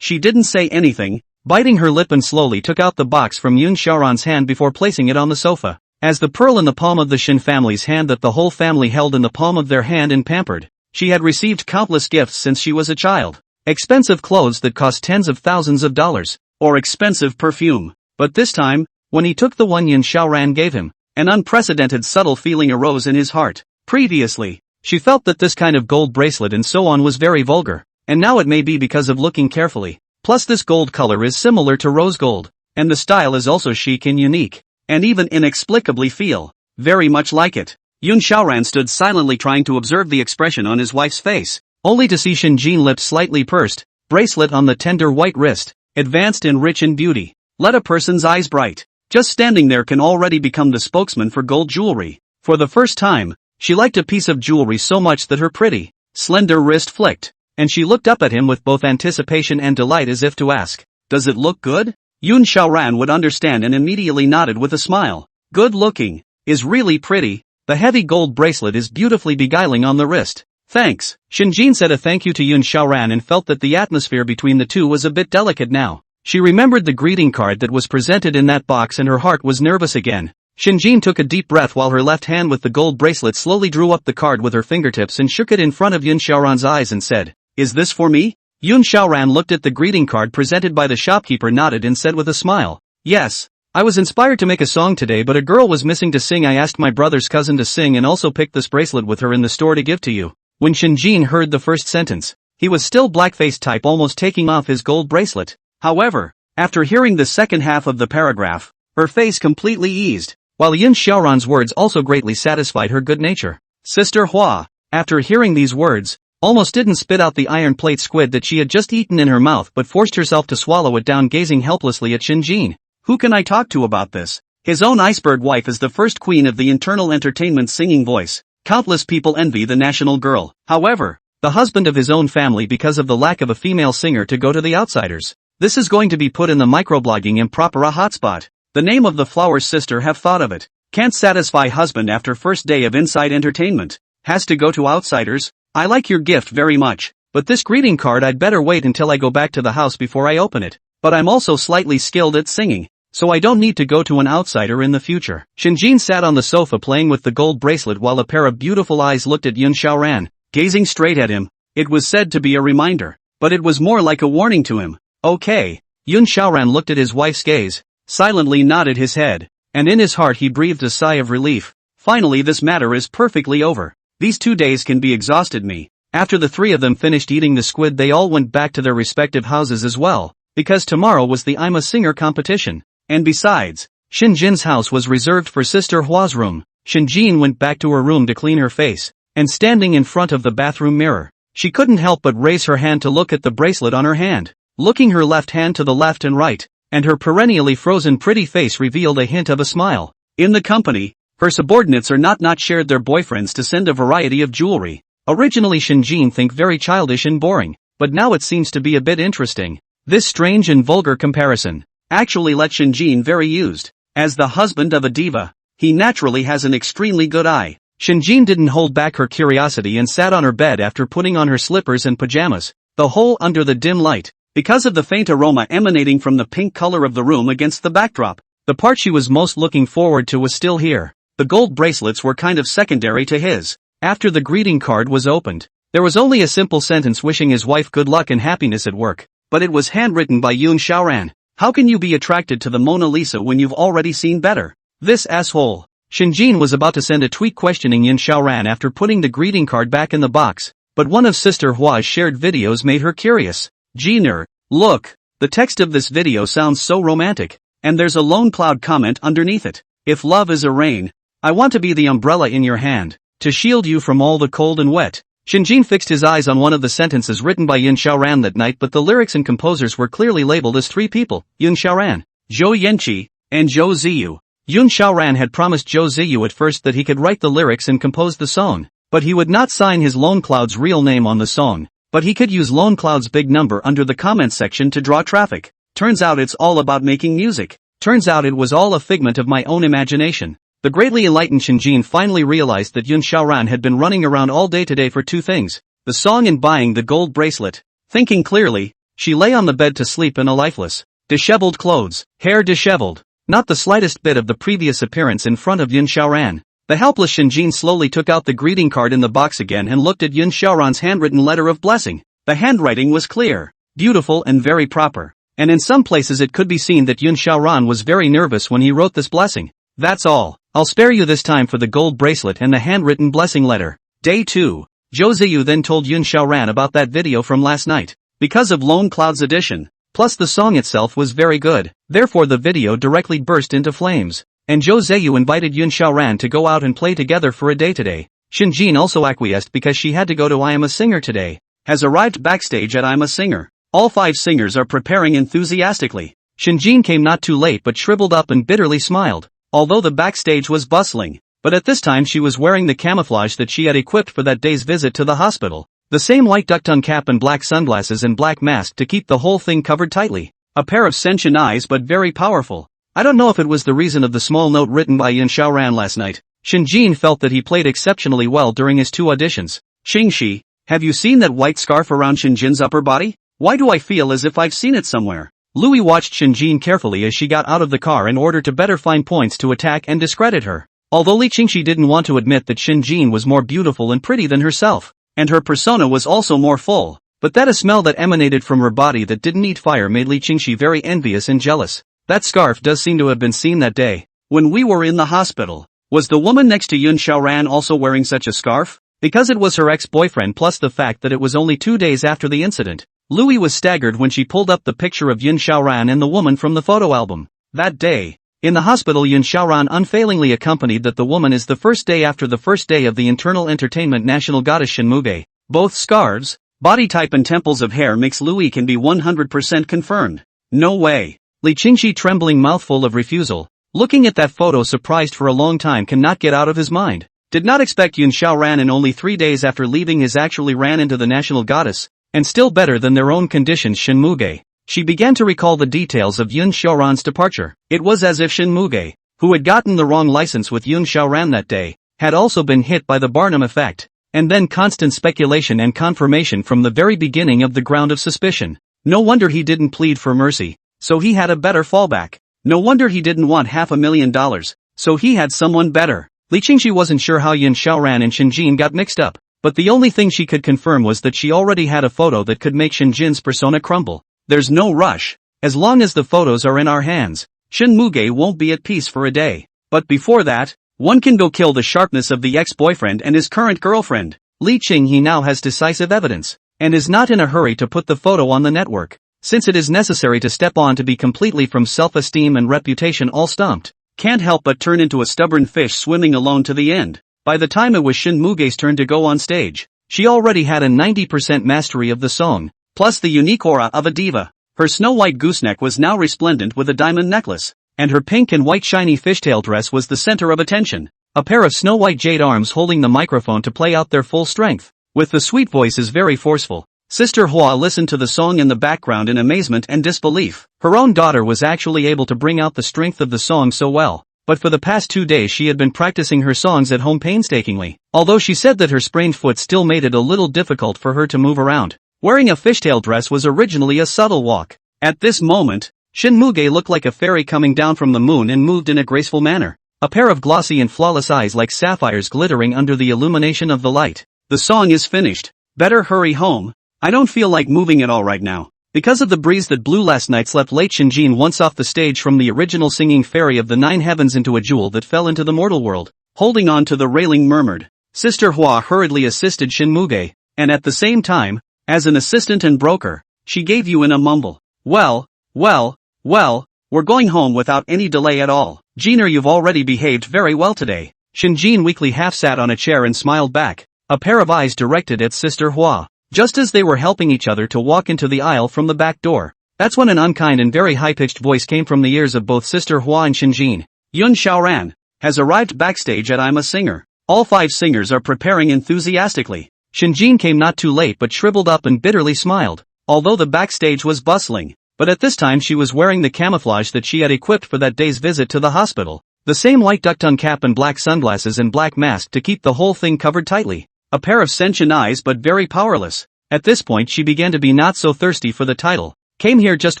S1: She didn't say anything, biting her lip, and slowly took out the box from Yun Xiaoran's hand before placing it on the sofa. As the pearl in the palm of the Shin family's hand that the whole family held in the palm of their hand and pampered, she had received countless gifts since she was a child. Expensive clothes that cost tens of thousands of dollars, or expensive perfume. But this time, when he took the one Yun Xiaoran gave him, an unprecedented subtle feeling arose in his heart. Previously, she felt that this kind of gold bracelet and so on was very vulgar, and now it may be because of looking carefully. Plus this gold color is similar to rose gold, and the style is also chic and unique, and even inexplicably feel very much like it. Yun Xiaoran stood silently trying to observe the expression on his wife's face, only to see Shinjin, lips slightly pursed, bracelet on the tender white wrist, advanced and rich in beauty. Let a person's eyes bright. Just standing there can already become the spokesman for gold jewelry. For the first time, she liked a piece of jewelry so much that her pretty, slender wrist flicked, and she looked up at him with both anticipation and delight as if to ask, "Does it look good?" Yun Xiaoran would understand and immediately nodded with a smile. Good looking. Is really pretty. The heavy gold bracelet is beautifully beguiling on the wrist. Thanks. Shinjin said a thank you to Yun Xiaoran and felt that the atmosphere between the two was a bit delicate now. She remembered the greeting card that was presented in that box and her heart was nervous again. Shinjin took a deep breath while her left hand with the gold bracelet slowly drew up the card with her fingertips and shook it in front of Yun Xiaoran's eyes and said, "Is this for me?" Yun Xiaoran looked at the greeting card presented by the shopkeeper, nodded and said with a smile, "Yes. I was inspired to make a song today, but a girl was missing to sing. I asked my brother's cousin to sing and also picked this bracelet with her in the store to give to you." When Shinjin heard the first sentence, he was still black-faced type, almost taking off his gold bracelet. However, after hearing the second half of the paragraph, her face completely eased, while Yun Xiaoran's words also greatly satisfied her good nature. Sister Hua, after hearing these words, almost didn't spit out the iron plate squid that she had just eaten in her mouth but forced herself to swallow it down, gazing helplessly at Shinjin. Who can I talk to about this? His own iceberg wife is the first queen of the internal entertainment singing voice. Countless people envy the national girl. However, the husband of his own family because of the lack of a female singer to go to the outsiders. This is going to be put in the microblogging impropera hotspot. The name of the flower's sister, have thought of it. Can't satisfy husband after first day of inside entertainment. Has to go to outsiders. I like your gift very much, but this greeting card I'd better wait until I go back to the house before I open it. But I'm also slightly skilled at singing, so I don't need to go to an outsider in the future. Shinjin sat on the sofa playing with the gold bracelet while a pair of beautiful eyes looked at Yun Xiaoran, gazing straight at him. It was said to be a reminder, but it was more like a warning to him. Okay. Yun Xiaoran looked at his wife's gaze, silently nodded his head, and in his heart he breathed a sigh of relief. Finally, this matter is perfectly over. These 2 days can be exhausted me. After the three of them finished eating the squid, they all went back to their respective houses as well, because tomorrow was the I'm a Singer competition. And besides, Shinjin's house was reserved for Sister Hua's room. Shinjin went back to her room to clean her face, and standing in front of the bathroom mirror, she couldn't help but raise her hand to look at the bracelet on her hand. Looking her left hand to the left and right, and her perennially frozen pretty face revealed a hint of a smile. In the company, her subordinates are not shared their boyfriends to send a variety of jewelry. Originally Shinjin think very childish and boring, but now it seems to be a bit interesting. This strange and vulgar comparison actually let Shinjin very used. As the husband of a diva, he naturally has an extremely good eye. Shinjin didn't hold back her curiosity and sat on her bed after putting on her slippers and pajamas, the whole under the dim light. Because of the faint aroma emanating from the pink color of the room against the backdrop, the part she was most looking forward to was still here. The gold bracelets were kind of secondary to his. After the greeting card was opened, there was only a simple sentence wishing his wife good luck and happiness at work, but it was handwritten by Yun Xiaoran. How can you be attracted to the Mona Lisa when you've already seen better? This asshole. Shinjin was about to send a tweet questioning Yun Xiaoran after putting the greeting card back in the box, but one of Sister Hua's shared videos made her curious. Jiner, look, the text of this video sounds so romantic, and there's a lone cloud comment underneath it. If love is a rain, I want to be the umbrella in your hand, to shield you from all the cold and wet. Shinjin fixed his eyes on one of the sentences written by Yun Xiaoran that night, but the lyrics and composers were clearly labeled as three people, Yun Xiaoran, Zhou Yanqi, and Zhou Ziyu. Yun Xiaoran had promised Zhou Ziyu at first that he could write the lyrics and compose the song, but he would not sign his Lone Cloud's real name on the song, but he could use Lone Cloud's big number under the comments section to draw traffic. Turns out it's all about making music. Turns out it was all a figment of my own imagination. The greatly enlightened Shinjin finally realized that Yun Xiaoran had been running around all day today for two things, the song and buying the gold bracelet. Thinking clearly, she lay on the bed to sleep in a lifeless, disheveled clothes, hair disheveled, not the slightest bit of the previous appearance in front of Yun Xiaoran. The helpless Shinjin slowly took out the greeting card in the box again and looked at Yun Xiaoran's handwritten letter of blessing. The handwriting was clear, beautiful and very proper, and in some places it could be seen that Yun Xiaoran was very nervous when he wrote this blessing. That's all. I'll spare you this time for the gold bracelet and the handwritten blessing letter. Day 2. Zhou Ziyu then told Yun Xiaoran about that video from last night. Because of Lone Cloud's edition, plus the song itself was very good, therefore the video directly burst into flames. And Zhou Ziyu invited Yun Xiaoran to go out and play together for a day today. Shinjin also acquiesced because she had to go to I Am a Singer today. Has arrived backstage at I'm a Singer. All 5 singers are preparing enthusiastically. Shinjin came not too late but shriveled up and bitterly smiled. Although the backstage was bustling, but at this time she was wearing the camouflage that she had equipped for that day's visit to the hospital. The same white ducktongue cap and black sunglasses and black mask to keep the whole thing covered tightly. A pair of sentient eyes but very powerful. I don't know if it was the reason of the small note written by Yin Xiaoran last night. Shinjin felt that he played exceptionally well during his 2 auditions. Xingxi, have you seen that white scarf around Shinjin's upper body? Why do I feel as if I've seen it somewhere? Louis watched Shinjin carefully as she got out of the car in order to better find points to attack and discredit her. Although Li Qingxi didn't want to admit that Shinjin was more beautiful and pretty than herself, and her persona was also more full, but that a smell that emanated from her body that didn't need fire made Li Qingxi very envious and jealous. That scarf does seem to have been seen that day, when we were in the hospital. Was the woman next to Yun Xiaoran also wearing such a scarf? Because it was her ex-boyfriend plus the fact that it was only 2 days after the incident. Louis was staggered when she pulled up the picture of Yun Xiaoran and the woman from the photo album. That day, in the hospital, Yun Xiaoran unfailingly accompanied that the woman is the first day after the first day of the internal entertainment national goddess Shinmuge. Both scarves, body type and temples of hair mix Louis can be 100% confirmed. No way. Li Qingxi, trembling mouthful of refusal, looking at that photo surprised for a long time, cannot get out of his mind. Did not expect Yun Xiaoran, and only 3 days after leaving his actually ran into the national goddess, and still better than their own conditions Shinmuge. She began to recall the details of Yun Xiaoran's departure. It was as if Shinmuge, who had gotten the wrong license with Yun Xiaoran that day, had also been hit by the Barnum effect, and then constant speculation and confirmation from the very beginning of the ground of suspicion. No wonder he didn't plead for mercy, so he had a better fallback. No wonder he didn't want $500,000, so he had someone better. Li Qingxi wasn't sure how Yun Xiaoran and Shinjin got mixed up, but the only thing she could confirm was that she already had a photo that could make Shinjin's persona crumble. There's no rush. As long as the photos are in our hands, Shinmuge won't be at peace for a day. But before that, one can go kill the sharpness of the ex-boyfriend and his current girlfriend. Li Qinghe now has decisive evidence, and is not in a hurry to put the photo on the network, since it is necessary to step on to be completely from self-esteem and reputation all stumped. Can't help but turn into a stubborn fish swimming alone to the end. By the time it was Shinmuge's turn to go on stage, she already had a 90% mastery of the song, plus the unique aura of a diva. Her snow-white gooseneck was now resplendent with a diamond necklace, and her pink and white shiny fishtail dress was the center of attention. A pair of snow-white jade arms holding the microphone to play out their full strength, with the sweet voices very forceful. Sister Hua listened to the song in the background in amazement and disbelief. Her own daughter was actually able to bring out the strength of the song so well. But for the past 2 days she had been practicing her songs at home painstakingly, although she said that her sprained foot still made it a little difficult for her to move around. Wearing a fishtail dress was originally a subtle walk. At this moment, Shinmuge looked like a fairy coming down from the moon and moved in a graceful manner. A pair of glossy and flawless eyes like sapphires glittering under the illumination of the light. The song is finished. Better hurry home. I don't feel like moving at all right now. Because of the breeze that blew last night, slept late. Shinjin once off the stage from the original singing fairy of the 9 heavens into a jewel that fell into the mortal world. Holding on to the railing murmured. Sister Hua hurriedly assisted Shinmuge, and at the same time, as an assistant and broker, she gave you in a mumble. Well, we're going home without any delay at all. Jiner, you've already behaved very well today. Shinjin weakly half sat on a chair and smiled back, a pair of eyes directed at Sister Hua. Just as they were helping each other to walk into the aisle from the back door, that's when an unkind and very high-pitched voice came from the ears of both Sister Hua and Shinjin. Yun Xiaoran has arrived backstage at I'm a Singer. All 5 singers are preparing enthusiastically. Shinjin came not too late but shriveled up and bitterly smiled, although the backstage was bustling. But at this time she was wearing the camouflage that she had equipped for that day's visit to the hospital. The same white duck-tongue cap and black sunglasses and black mask to keep the whole thing covered tightly. A pair of sentient eyes but very powerless. At this point she began to be not so thirsty for the title. Came here just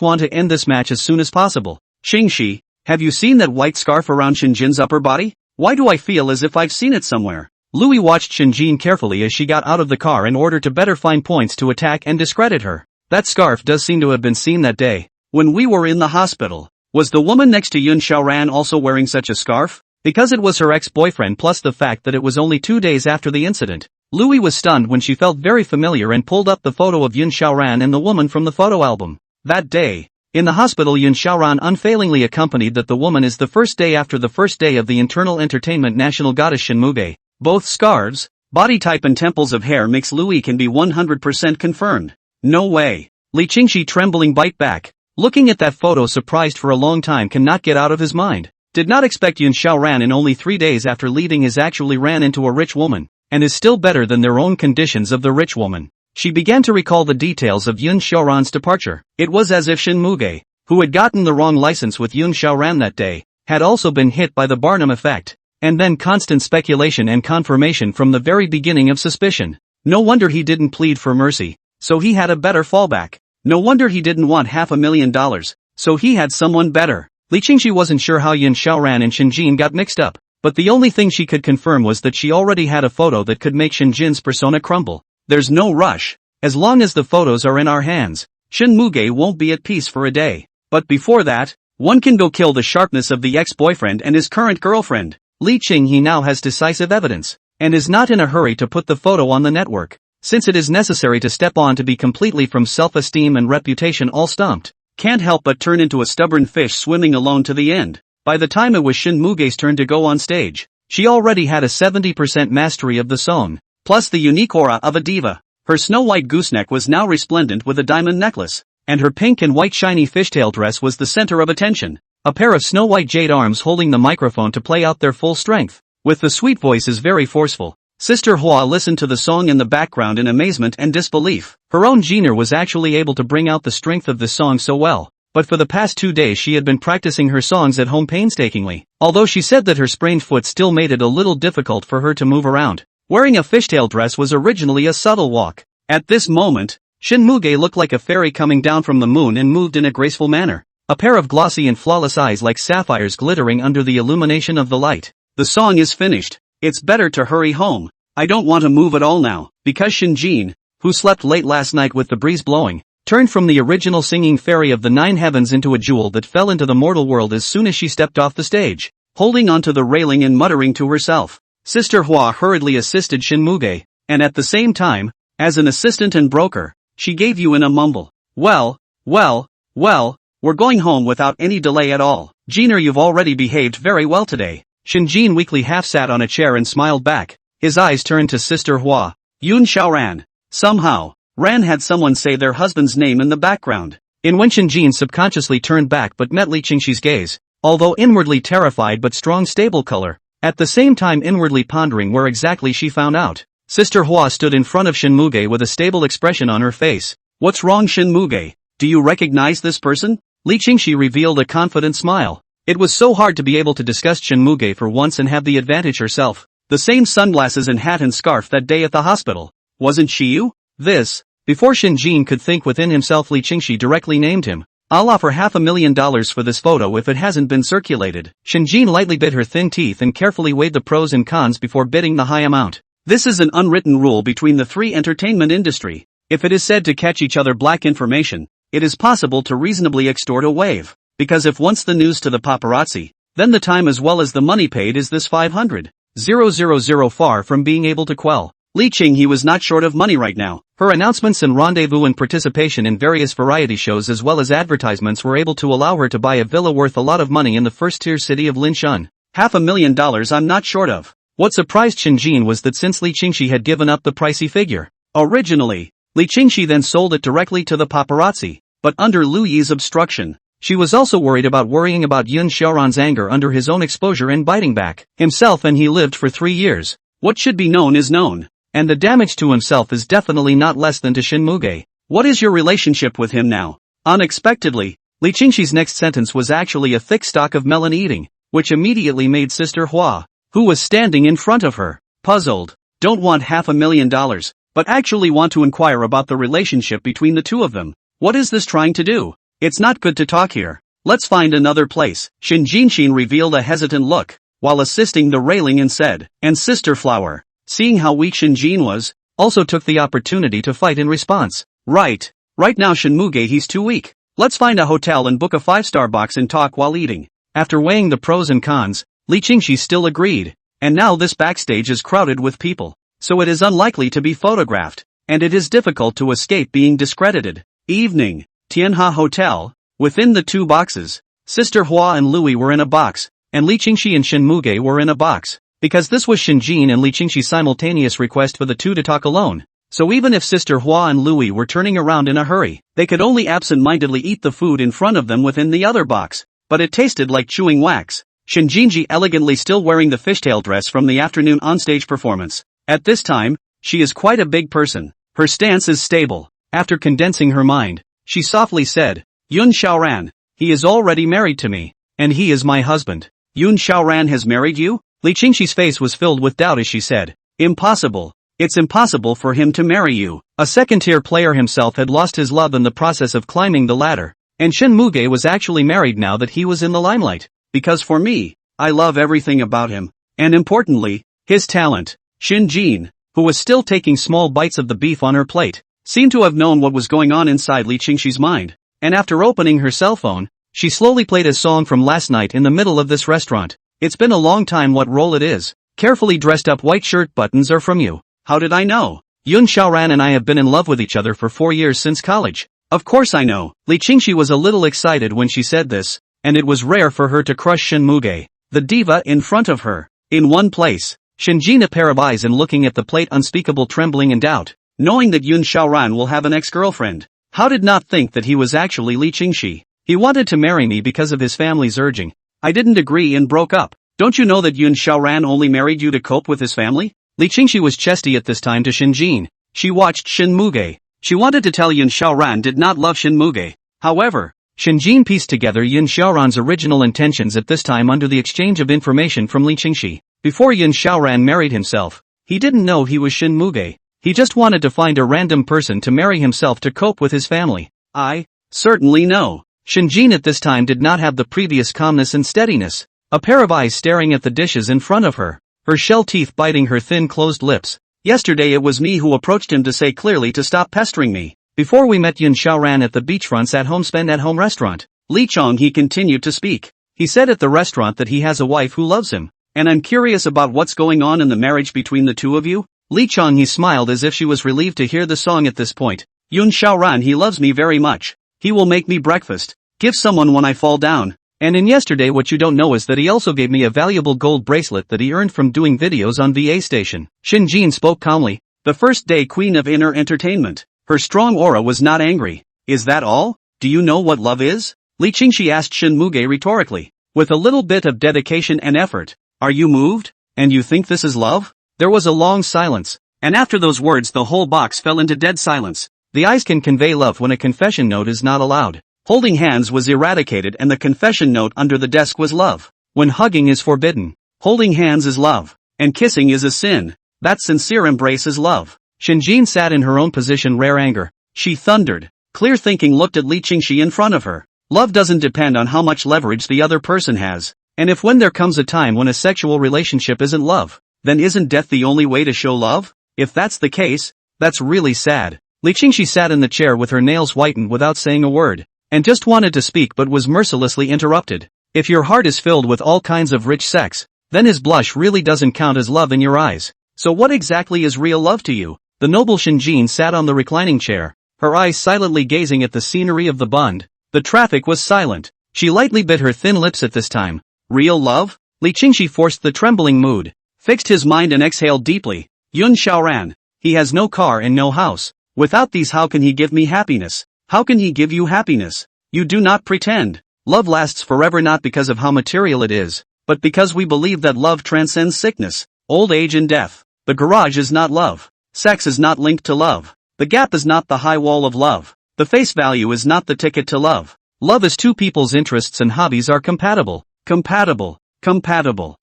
S1: want to end this match as soon as possible. Xingxi, have you seen that white scarf around Shinjin's upper body? Why do I feel as if I've seen it somewhere? Louis watched Shinjin carefully as she got out of the car in order to better find points to attack and discredit her. That scarf does seem to have been seen that day, when we were in the hospital. Was the woman next to Yun Xiaoran also wearing such a scarf? Because it was her ex-boyfriend plus the fact that it was only 2 days after the incident. Louis was stunned when she felt very familiar and pulled up the photo of Yun Xiaoran and the woman from the photo album. That day, in the hospital, Yun Xiaoran unfailingly accompanied that the woman is the first day after the first day of the internal entertainment national goddess Shinmuge. Both scarves, body type and temples of hair mix Louis can be 100% confirmed. No way. Li Qingxi, trembling, bite back, looking at that photo surprised for a long time, cannot get out of his mind. Did not expect Yun Xiaoran in only 3 days after leaving his actually ran into a rich woman, and is still better than their own conditions of the rich woman. She began to recall the details of Yun Xiaoran's departure. It was as if Shinmuge, who had gotten the wrong license with Yoon Xiaoran that day, had also been hit by the Barnum effect. And then constant speculation and confirmation from the very beginning of suspicion. No wonder he didn't plead for mercy, so he had a better fallback. No wonder he didn't want $500,000, so he had someone better. Li Qingxi wasn't sure how Yoon Xiaoran and Shinjin got mixed up, but the only thing she could confirm was that she already had a photo that could make Shinjin's persona crumble. There's no rush. As long as the photos are in our hands, Shin Muge won't be at peace for a day. But before that, one can go kill the sharpness of the ex-boyfriend and his current girlfriend. Li Qinghe now has decisive evidence, and is not in a hurry to put the photo on the network, since it is necessary to step on to be completely from self-esteem and reputation all stumped. Can't help but turn into a stubborn fish swimming alone to the end. By the time it was Shin Muge's turn to go on stage, she already had a 70% mastery of the song, plus the unique aura of a diva. Her snow-white gooseneck was now resplendent with a diamond necklace, and her pink and white shiny fishtail dress was the center of attention. A pair of snow-white jade arms holding the microphone to play out their full strength, with the sweet voices very forceful. Sister Hua listened to the song in the background in amazement and disbelief. Her own Jeaner was actually able to bring out the strength of this song so well, but for the past 2 days she had been practicing her songs at home painstakingly, although she said that her sprained foot still made it a little difficult for her to move around. Wearing a fishtail dress was originally a subtle walk. At this moment, Shin Muge looked like a fairy coming down from the moon and moved in a graceful manner. A pair of glossy and flawless eyes like sapphires glittering under the illumination of the light. The song is finished. It's better to hurry home. I don't want to move at all now, because Shinjin, who slept late last night with the breeze blowing, turned from the original singing fairy of the 9 heavens into a jewel that fell into the mortal world as soon as she stepped off the stage. Holding onto the railing and muttering to herself, Sister Hua hurriedly assisted Shin Muge, and at the same time, as an assistant and broker, she gave you in a mumble. Well, we're going home without any delay at all. Jeaner, you've already behaved very well today. Shinjin weakly half sat on a chair and smiled back. His eyes turned to Sister Hua. Yoon Xiaoran. Somehow, Ran had someone say their husband's name in the background. In when Shinjin subconsciously turned back but met Li Qingxi's gaze, although inwardly terrified but strong stable color, at the same time inwardly pondering where exactly she found out. Sister Hua stood in front of Shin Muge with a stable expression on her face. What's wrong, Shin Muge? Do you recognize this person? Li Qingxi revealed a confident smile. It was so hard to be able to discuss Shin Muge for once and have the advantage herself. The same sunglasses and hat and scarf that day at the hospital. Wasn't she you? This. Before Shinjin could think within himself, Li Qingxi directly named him. I'll offer $500,000 for this photo if it hasn't been circulated. Shinjin lightly bit her thin teeth and carefully weighed the pros and cons before bidding the high amount. This is an unwritten rule between the free entertainment industry. If it is said to catch each other black information, it is possible to reasonably extort a wave. Because if once the news to the paparazzi, then the time as well as the money paid is this 500,000 far from being able to quell. Li Qinghe was not short of money right now. Her announcements and rendezvous and participation in various variety shows as well as advertisements were able to allow her to buy a villa worth a lot of money in the first-tier city of Linshan. $500,000 I'm not short of. What surprised Shinjin was that since Li Qingxi had given up the pricey figure, originally, Li Qingxi then sold it directly to the paparazzi, but under Lu Yi's obstruction, she was also worried about worrying about Yoon Xiaoran's anger under his own exposure and biting back himself, and he lived for 3 years. What should be known is known, and the damage to himself is definitely not less than to Shin Muge. What is your relationship with him now? Unexpectedly, Li Qingxi's next sentence was actually a thick stalk of melon eating, which immediately made Sister Hua, who was standing in front of her, puzzled. Don't want $500,000, but actually want to inquire about the relationship between the two of them. What is this trying to do? It's not good to talk here. Let's find another place. Shin Jinshin revealed a hesitant look, while assisting the railing, and said, and Sister Flower, seeing how weak Shinjin was, also took the opportunity to fight in response. Right now Shin Muge, he's too weak. Let's find a hotel and book a 5-star box and talk while eating. After weighing the pros and cons, Li Qingxi still agreed, and now this backstage is crowded with people, so it is unlikely to be photographed, and it is difficult to escape being discredited. Evening, Tianha Hotel. Within the 2 boxes, Sister Hua and Louis were in a box, and Li Qingxi and Shin Muge were in a box, because this was Shinjin and Li Qingxi's simultaneous request for the two to talk alone. So even if Sister Hua and Louis were turning around in a hurry, they could only absent-mindedly eat the food in front of them within the other box, but it tasted like chewing wax. Shinjinji elegantly still wearing the fishtail dress from the afternoon onstage performance. At this time, she is quite a big person. Her stance is stable. After condensing her mind, she softly said, Yun Xiaoran, He is already married to me. And he is my husband. Yun Xiaoran has married you? Li Qingxi's face was filled with doubt as she said. Impossible. It's impossible for him to marry you. A second-tier player himself had lost his love in the process of climbing the ladder. And Shen Muge was actually married now that he was in the limelight. Because for me, I love everything about him. And importantly, his talent. Shin Jin, who was still taking small bites of the beef on her plate, seemed to have known what was going on inside Li Qingxi's mind. And after opening her cell phone, she slowly played a song from last night in the middle of this restaurant. It's been a long time. What role it is. Carefully dressed up white shirt buttons are from you. How did I know? Yun Xiaoran and I have been in love with each other for 4 years since college. Of course I know. Li Qingxi was a little excited when she said this, and it was rare for her to crush Shen Muge, the diva, in front of her. In one place, Shen Jin, a pair of eyes and looking at the plate, unspeakable trembling and doubt, knowing that Yun Xiaoran will have an ex-girlfriend. How did not think that he was actually Li Qingxi? He wanted to marry me because of his family's urging. I didn't agree and broke up. Don't you know that Yun Xiaoran only married you to cope with his family? Li Qingxi was chesty at this time to Shen Jin. She watched Shen Muge. She wanted to tell Yun Xiaoran did not love Shen Muge. However, Shen Jin pieced together Yun Xiaoran's original intentions at this time under the exchange of information from Li Qingxi. Before Yun Xiaoran married himself, he didn't know he was Shen Muge. He just wanted to find a random person to marry himself to cope with his family. I certainly know. Shen Jin at this time did not have the previous calmness and steadiness. A pair of eyes staring at the dishes in front of her. Her shell teeth biting her thin closed lips. Yesterday it was me who approached him to say clearly to stop pestering me. Before we met Yun Xiaoran at the beachfront's at-home restaurant. Li Chong, he continued to speak. He said at the restaurant that he has a wife who loves him. And I'm curious about what's going on in the marriage between the two of you. Li Chong, he smiled as if she was relieved to hear the song at this point. Yun Xiaoran, he loves me very much. He will make me breakfast. Give someone when I fall down. And in yesterday what you don't know is that he also gave me a valuable gold bracelet that he earned from doing videos on VA station. Shin Jin spoke calmly. The first day queen of inner entertainment. Her strong aura was not angry. Is that all? Do you know what love is? Li Qingxi asked Shen Muge rhetorically. With a little bit of dedication and effort. Are you moved? And you think this is love? There was a long silence. And after those words the whole box fell into dead silence. The eyes can convey love when a confession note is not allowed. Holding hands was eradicated and the confession note under the desk was love. When hugging is forbidden, holding hands is love. And kissing is a sin. That sincere embrace is love. Shen Jin sat in her own position, rare anger. She thundered. Clear thinking looked at Li Qingxi in front of her. Love doesn't depend on how much leverage the other person has. And if when there comes a time when a sexual relationship isn't love, then isn't death the only way to show love? If that's the case, that's really sad. Li Qingxi sat in the chair with her nails whitened without saying a word. And just wanted to speak but was mercilessly interrupted. If your heart is filled with all kinds of rich sex, then his blush really doesn't count as love in your eyes. So what exactly is real love to you? The noble Shen Jin sat on the reclining chair, her eyes silently gazing at the scenery of the bund. The traffic was silent. She lightly bit her thin lips at this time. Real love? Li Qingxi forced the trembling mood, fixed his mind and exhaled deeply. Yun Xiaoran. He has no car and no house. Without these how can he give me happiness? How can he give you happiness? You do not pretend. Love lasts forever not because of how material it is, but because we believe that love transcends sickness, old age and death. The garage is not love. Sex is not linked to love. The gap is not the high wall of love. The face value is not the ticket to love. Love is two people's interests and hobbies are compatible. Compatible.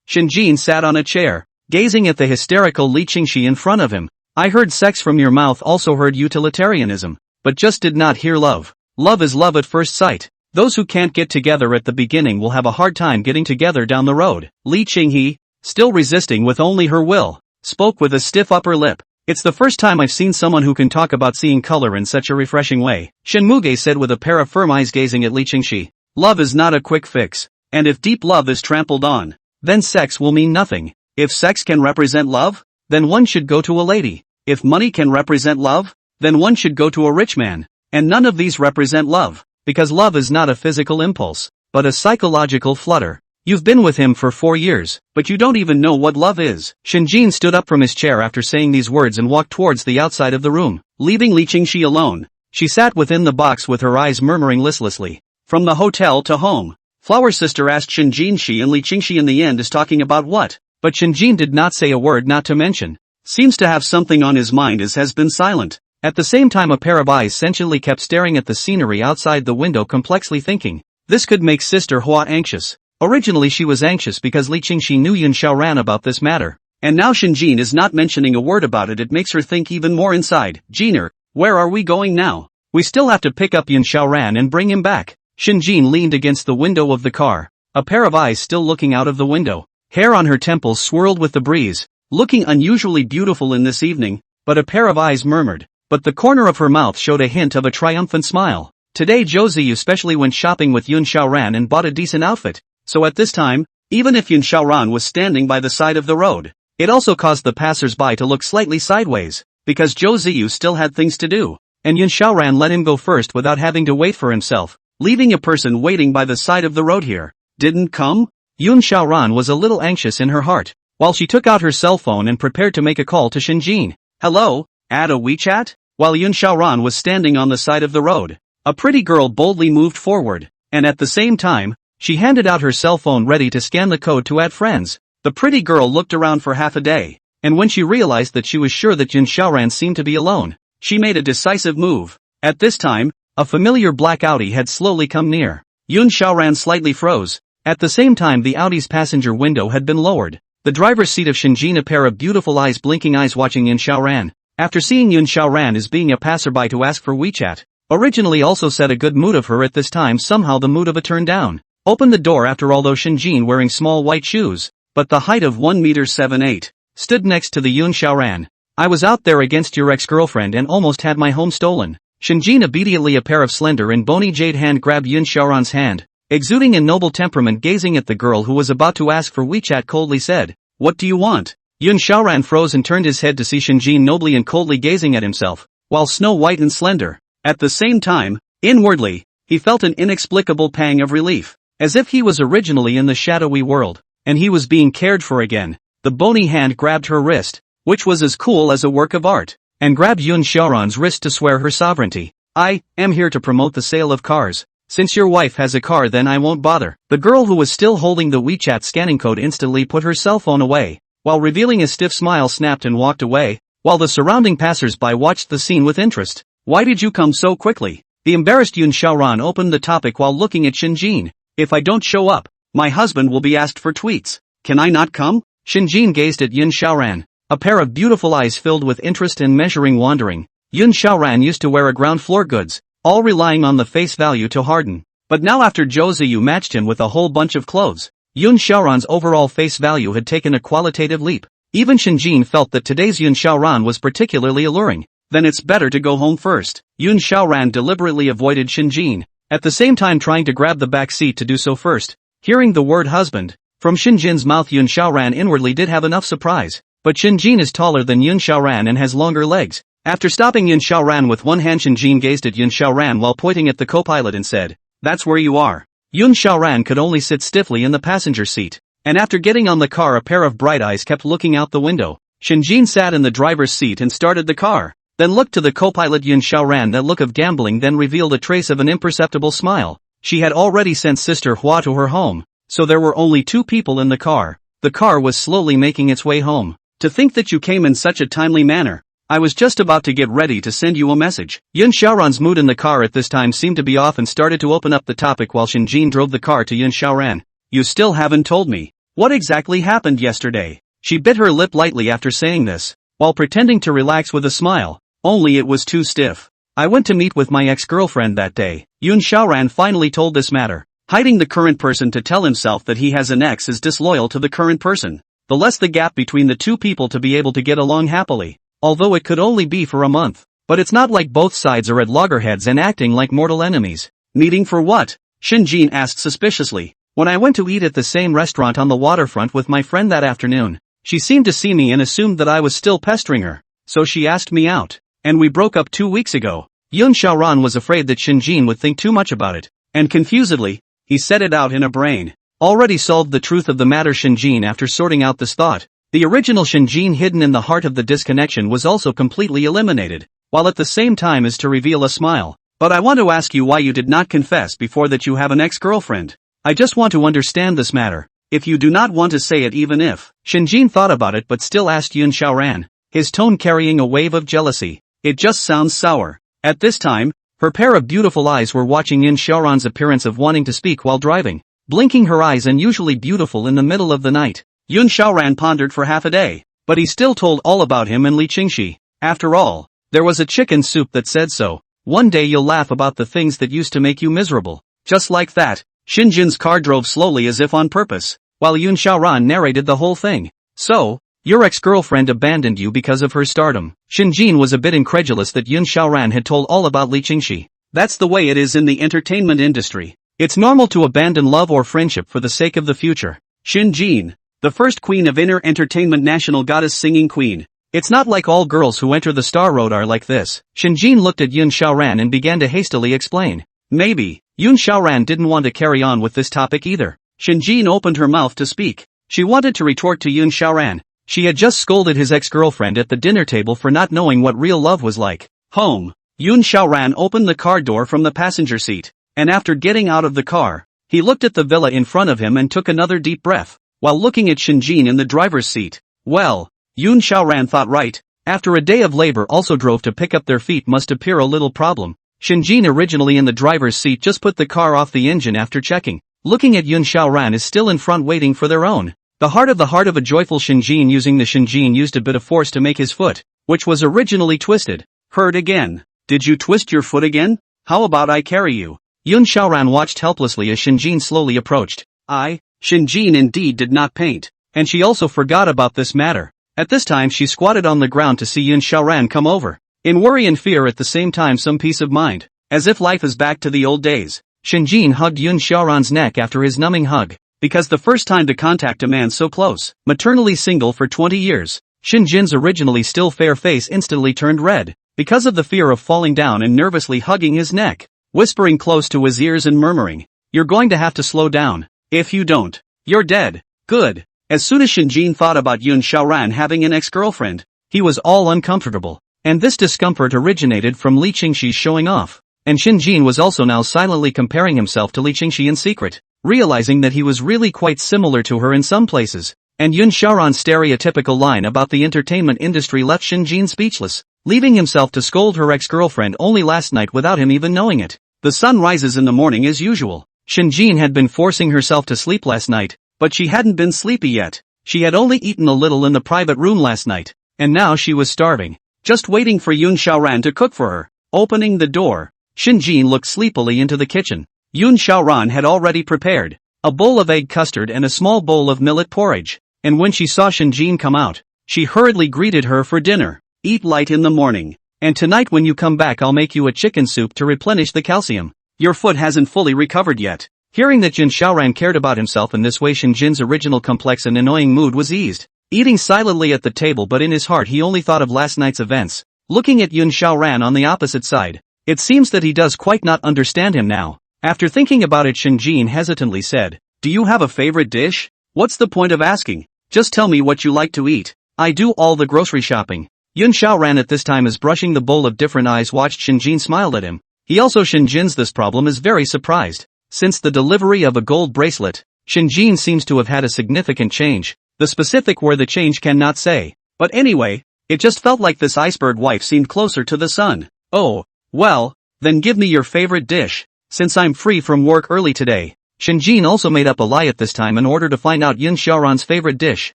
S1: Shen Jin sat on a chair, gazing at the hysterical Li Qingxi in front of him. I heard sex from your mouth, also heard utilitarianism. But just did not hear love. Love is love at first sight. Those who can't get together at the beginning will have a hard time getting together down the road. Li Qinghe, still resisting with only her will, spoke with a stiff upper lip. It's the first time I've seen someone who can talk about seeing color in such a refreshing way. Shen Muge said with a pair of firm eyes gazing at Li Qingxi. Love is not a quick fix. And if deep love is trampled on, then sex will mean nothing. If sex can represent love, then one should go to a lady. If money can represent love, then one should go to a rich man. And none of these represent love, because love is not a physical impulse, but a psychological flutter. You've been with him for 4 years, but you don't even know what love is. Shen Jin stood up from his chair after saying these words and walked towards the outside of the room, leaving Li Qingxi alone. She sat within the box with her eyes murmuring listlessly. From the hotel to home. Flower Sister asked Shen Jin, she and Li Qingxi in the end is talking about what? But Shen Jin did not say a word, not to mention. Seems to have something on his mind as has been silent. At the same time a pair of eyes sentiently kept staring at the scenery outside the window, complexly thinking. This could make Sister Hua anxious. Originally she was anxious because Li Qingxi knew Yun Xiaoran about this matter. And now Shinjin is not mentioning a word about it. It makes her think even more inside. Jiner, where are we going now? We still have to pick up Yun Xiaoran and bring him back. Shinjin leaned against the window of the car, a pair of eyes still looking out of the window. Hair on her temples swirled with the breeze, looking unusually beautiful in this evening, but a pair of eyes murmured. But the corner of her mouth showed a hint of a triumphant smile. Today Zhou Ziyu especially went shopping with Yun Xiaoran and bought a decent outfit. So at this time, even if Yun Xiaoran was standing by the side of the road, it also caused the passers-by to look slightly sideways, because Zhou Ziyu still had things to do, and Yun Xiaoran let him go first without having to wait for himself, leaving a person waiting by the side of the road here. Didn't come? Yun Xiaoran was a little anxious in her heart, while she took out her cell phone and prepared to make a call to Shinjin. Hello, add a WeChat? While Yun Xiaoran was standing on the side of the road, a pretty girl boldly moved forward, and at the same time, she handed out her cell phone ready to scan the code to add friends. The pretty girl looked around for half a day, and when she realized that she was sure that Yun Xiaoran seemed to be alone, she made a decisive move. At this time, a familiar black Audi had slowly come near. Yun Xiaoran slightly froze. At the same time the Audi's passenger window had been lowered. The driver's seat of Shinjin, a pair of beautiful eyes, blinking eyes watching Yun Xiaoran. After seeing Yun Xiaoran as being a passerby to ask for WeChat, originally also set a good mood of her. At this time somehow the mood of a turned down. Opened the door after all, though Shinjin, wearing small white shoes, but the height of 1.78 m, stood next to the Yun Xiaoran. I was out there against your ex-girlfriend and almost had my home stolen. Shinjin, obediently a pair of slender and bony jade hand, grabbed Yun Xiaoran's hand, exuding a noble temperament. Gazing at the girl who was about to ask for WeChat, coldly said, "What do you want?" Yun Xiaoran froze and turned his head to see Shinjin nobly and coldly gazing at himself, while snow white and slender. At the same time, inwardly, he felt an inexplicable pang of relief, as if he was originally in the shadowy world, and he was being cared for again. The bony hand grabbed her wrist, which was as cool as a work of art, and grabbed Yun Xiaoran's wrist to swear her sovereignty. "I am here to promote the sale of cars. Since your wife has a car, then I won't bother." The girl, who was still holding the WeChat scanning code, instantly put her cell phone away, while revealing a stiff smile, snapped and walked away, while the surrounding passers-by watched the scene with interest. "Why did you come so quickly?" The embarrassed Yun Xiaoran opened the topic while looking at Shinjin. "If I don't show up, my husband will be asked for tweets. Can I not come?" Shinjin gazed at Yun Xiaoran, a pair of beautiful eyes filled with interest and measuring wandering. Yun Xiaoran used to wear a ground floor goods, all relying on the face value to harden. But now after Zhou Ziyu matched him with a whole bunch of clothes, Yun Xiaoran's overall face value had taken a qualitative leap. Even Shinjin felt that today's Yun Xiaoran was particularly alluring. "Then it's better to go home first." Yun Xiaoran deliberately avoided Shinjin, at the same time trying to grab the back seat to do so first. Hearing the word husband from Shinjin's mouth, Yun Xiaoran inwardly did have enough surprise. But Shinjin is taller than Yun Xiaoran and has longer legs. After stopping Yun Xiaoran with one hand, Shinjin gazed at Yun Xiaoran while pointing at the co-pilot and said, "That's where you are." Yun Xiaoran could only sit stiffly in the passenger seat, and after getting on the car, a pair of bright eyes kept looking out the window. Shinjin sat in the driver's seat and started the car, then looked to the co-pilot Yun Xiaoran. That look of gambling then revealed a trace of an imperceptible smile. She had already sent Sister Hua to her home, so there were only two people in the car. The car was slowly making its way home. "To think that you came in such a timely manner. I was just about to get ready to send you a message." Yun Xiaoran's mood in the car at this time seemed to be off and started to open up the topic while Shinjin drove the car to Yun Xiaoran. "You still haven't told me. What exactly happened yesterday?" She bit her lip lightly after saying this, while pretending to relax with a smile. "Only it was too stiff. I went to meet with my ex-girlfriend that day." Yun Xiaoran finally told this matter. Hiding the current person to tell himself that he has an ex is disloyal to the current person. The less the gap between the two people to be able to get along happily. Although it could only be for a month. But it's not like both sides are at loggerheads and acting like mortal enemies. "Meeting for what?" Shinjin asked suspiciously. "When I went to eat at the same restaurant on the waterfront with my friend that afternoon, she seemed to see me and assumed that I was still pestering her. So she asked me out. And we broke up 2 weeks ago." Yun Xiaoran was afraid that Shinjin would think too much about it, and confusedly, he said it out in a brain. Already solved the truth of the matter. Shinjin, after sorting out this thought, the original Shinjin hidden in the heart of the disconnection, was also completely eliminated, while at the same time is to reveal a smile. "But I want to ask you why you did not confess before that you have an ex-girlfriend. I just want to understand this matter. If you do not want to say it, even if..." Shinjin thought about it but still asked Yun Xiaoran, his tone carrying a wave of jealousy. "It just sounds sour." At this time, Her pair of beautiful eyes were watching Yun Xiaoran's appearance of wanting to speak while driving, blinking her eyes unusually beautiful in the middle of the night. Yun Xiaoran pondered for half a day, but he still told all about him and Li Qingxi. After all, there was a chicken soup that said so. One day you'll laugh about the things that used to make you miserable. Just like that, Xinjin's car drove slowly as if on purpose, while Yun Xiaoran narrated the whole thing. So, your ex-girlfriend abandoned you because of her stardom. Xinjin was a bit incredulous that Yun Xiaoran had told all about Li Qingxi. That's the way it is in the entertainment industry. It's normal to abandon love or friendship for the sake of the future. Xinjin, the first queen of inner entertainment, national goddess, singing queen. It's not like all girls who enter the star road are like this. Xinjin looked at Yun Xiaoran and began to hastily explain. Maybe. Yun Xiaoran didn't want to carry on with this topic either. Xinjin opened her mouth to speak. She wanted to retort to Yun Xiaoran. She had just scolded his ex-girlfriend at the dinner table for not knowing what real love was like. Home. Yun Xiaoran opened the car door from the passenger seat, and after getting out of the car, he looked at the villa in front of him and took another deep breath, while looking at Xinjin in the driver's seat. Well, Yun Xiaoran thought, right, after a day of labor also drove to pick up their feet must appear a little problem. Xinjin, originally in the driver's seat, just put the car off the engine after checking. Looking at Yun Xiaoran is still in front waiting for their own. The heart of a joyful Xinjin. Xinjin used a bit of force to make his foot, which was originally twisted, hurt again. Did you twist your foot again? How about I carry you? Yun Xiaoran watched helplessly as Xinjin slowly approached. Xinjin indeed did not paint, and she also forgot about this matter. At this time she squatted on the ground to see Yun Xiaoran come over. In worry and fear at the same time, some peace of mind, as if life is back to the old days. Xinjin hugged Yun Xiaoran's neck after his numbing hug, because the first time to contact a man so close. Maternally single for 20 years, Xinjin's originally still fair face instantly turned red, because of the fear of falling down and nervously hugging his neck, whispering close to his ears and murmuring, "You're going to have to slow down. If you don't, you're dead." Good. As soon as Xinjin thought about Yun Xiaoran having an ex-girlfriend, he was all uncomfortable, and this discomfort originated from Li Qingxi's showing off. And Xinjin was also now silently comparing himself to Li Qingxi in secret, realizing that he was really quite similar to her in some places. And Yun Xiaoran's stereotypical line about the entertainment industry left Xinjin speechless, leaving himself to scold her ex-girlfriend only last night without him even knowing it. The sun rises in the morning as usual. Xinjin had been forcing herself to sleep last night, but she hadn't been sleepy yet. She had only eaten a little in the private room last night, and now she was starving, just waiting for Yun Xiaoran to cook for her. Opening the door, Xinjin looked sleepily into the kitchen. Yun Xiaoran had already prepared a bowl of egg custard and a small bowl of millet porridge, and when she saw Xinjin come out, she hurriedly greeted her for dinner. Eat light in the morning, and tonight when you come back I'll make you a chicken soup to replenish the calcium. Your foot hasn't fully recovered yet. Hearing that Yun Xiaoran cared about himself in this way, Xinjin's original complex and annoying mood was eased. Eating silently at the table, but in his heart he only thought of last night's events. Looking at Yun Xiaoran on the opposite side, it seems that he does quite not understand him now. After thinking about it, Xinjin hesitantly said, "Do you have a favorite dish? What's the point of asking? Just tell me what you like to eat. I do all the grocery shopping." Yun Xiaoran at this time is brushing the bowl of different eyes watched Xinjin smiled at him. He also Xinjin's this problem is very surprised. Since the delivery of a gold bracelet, Xinjin seems to have had a significant change. The specific where the change cannot say. But anyway, it just felt like this iceberg wife seemed closer to the sun. Oh, well, then give me your favorite dish, since I'm free from work early today. Xinjin also made up a lie at this time in order to find out Yun Xiaoran's favorite dish,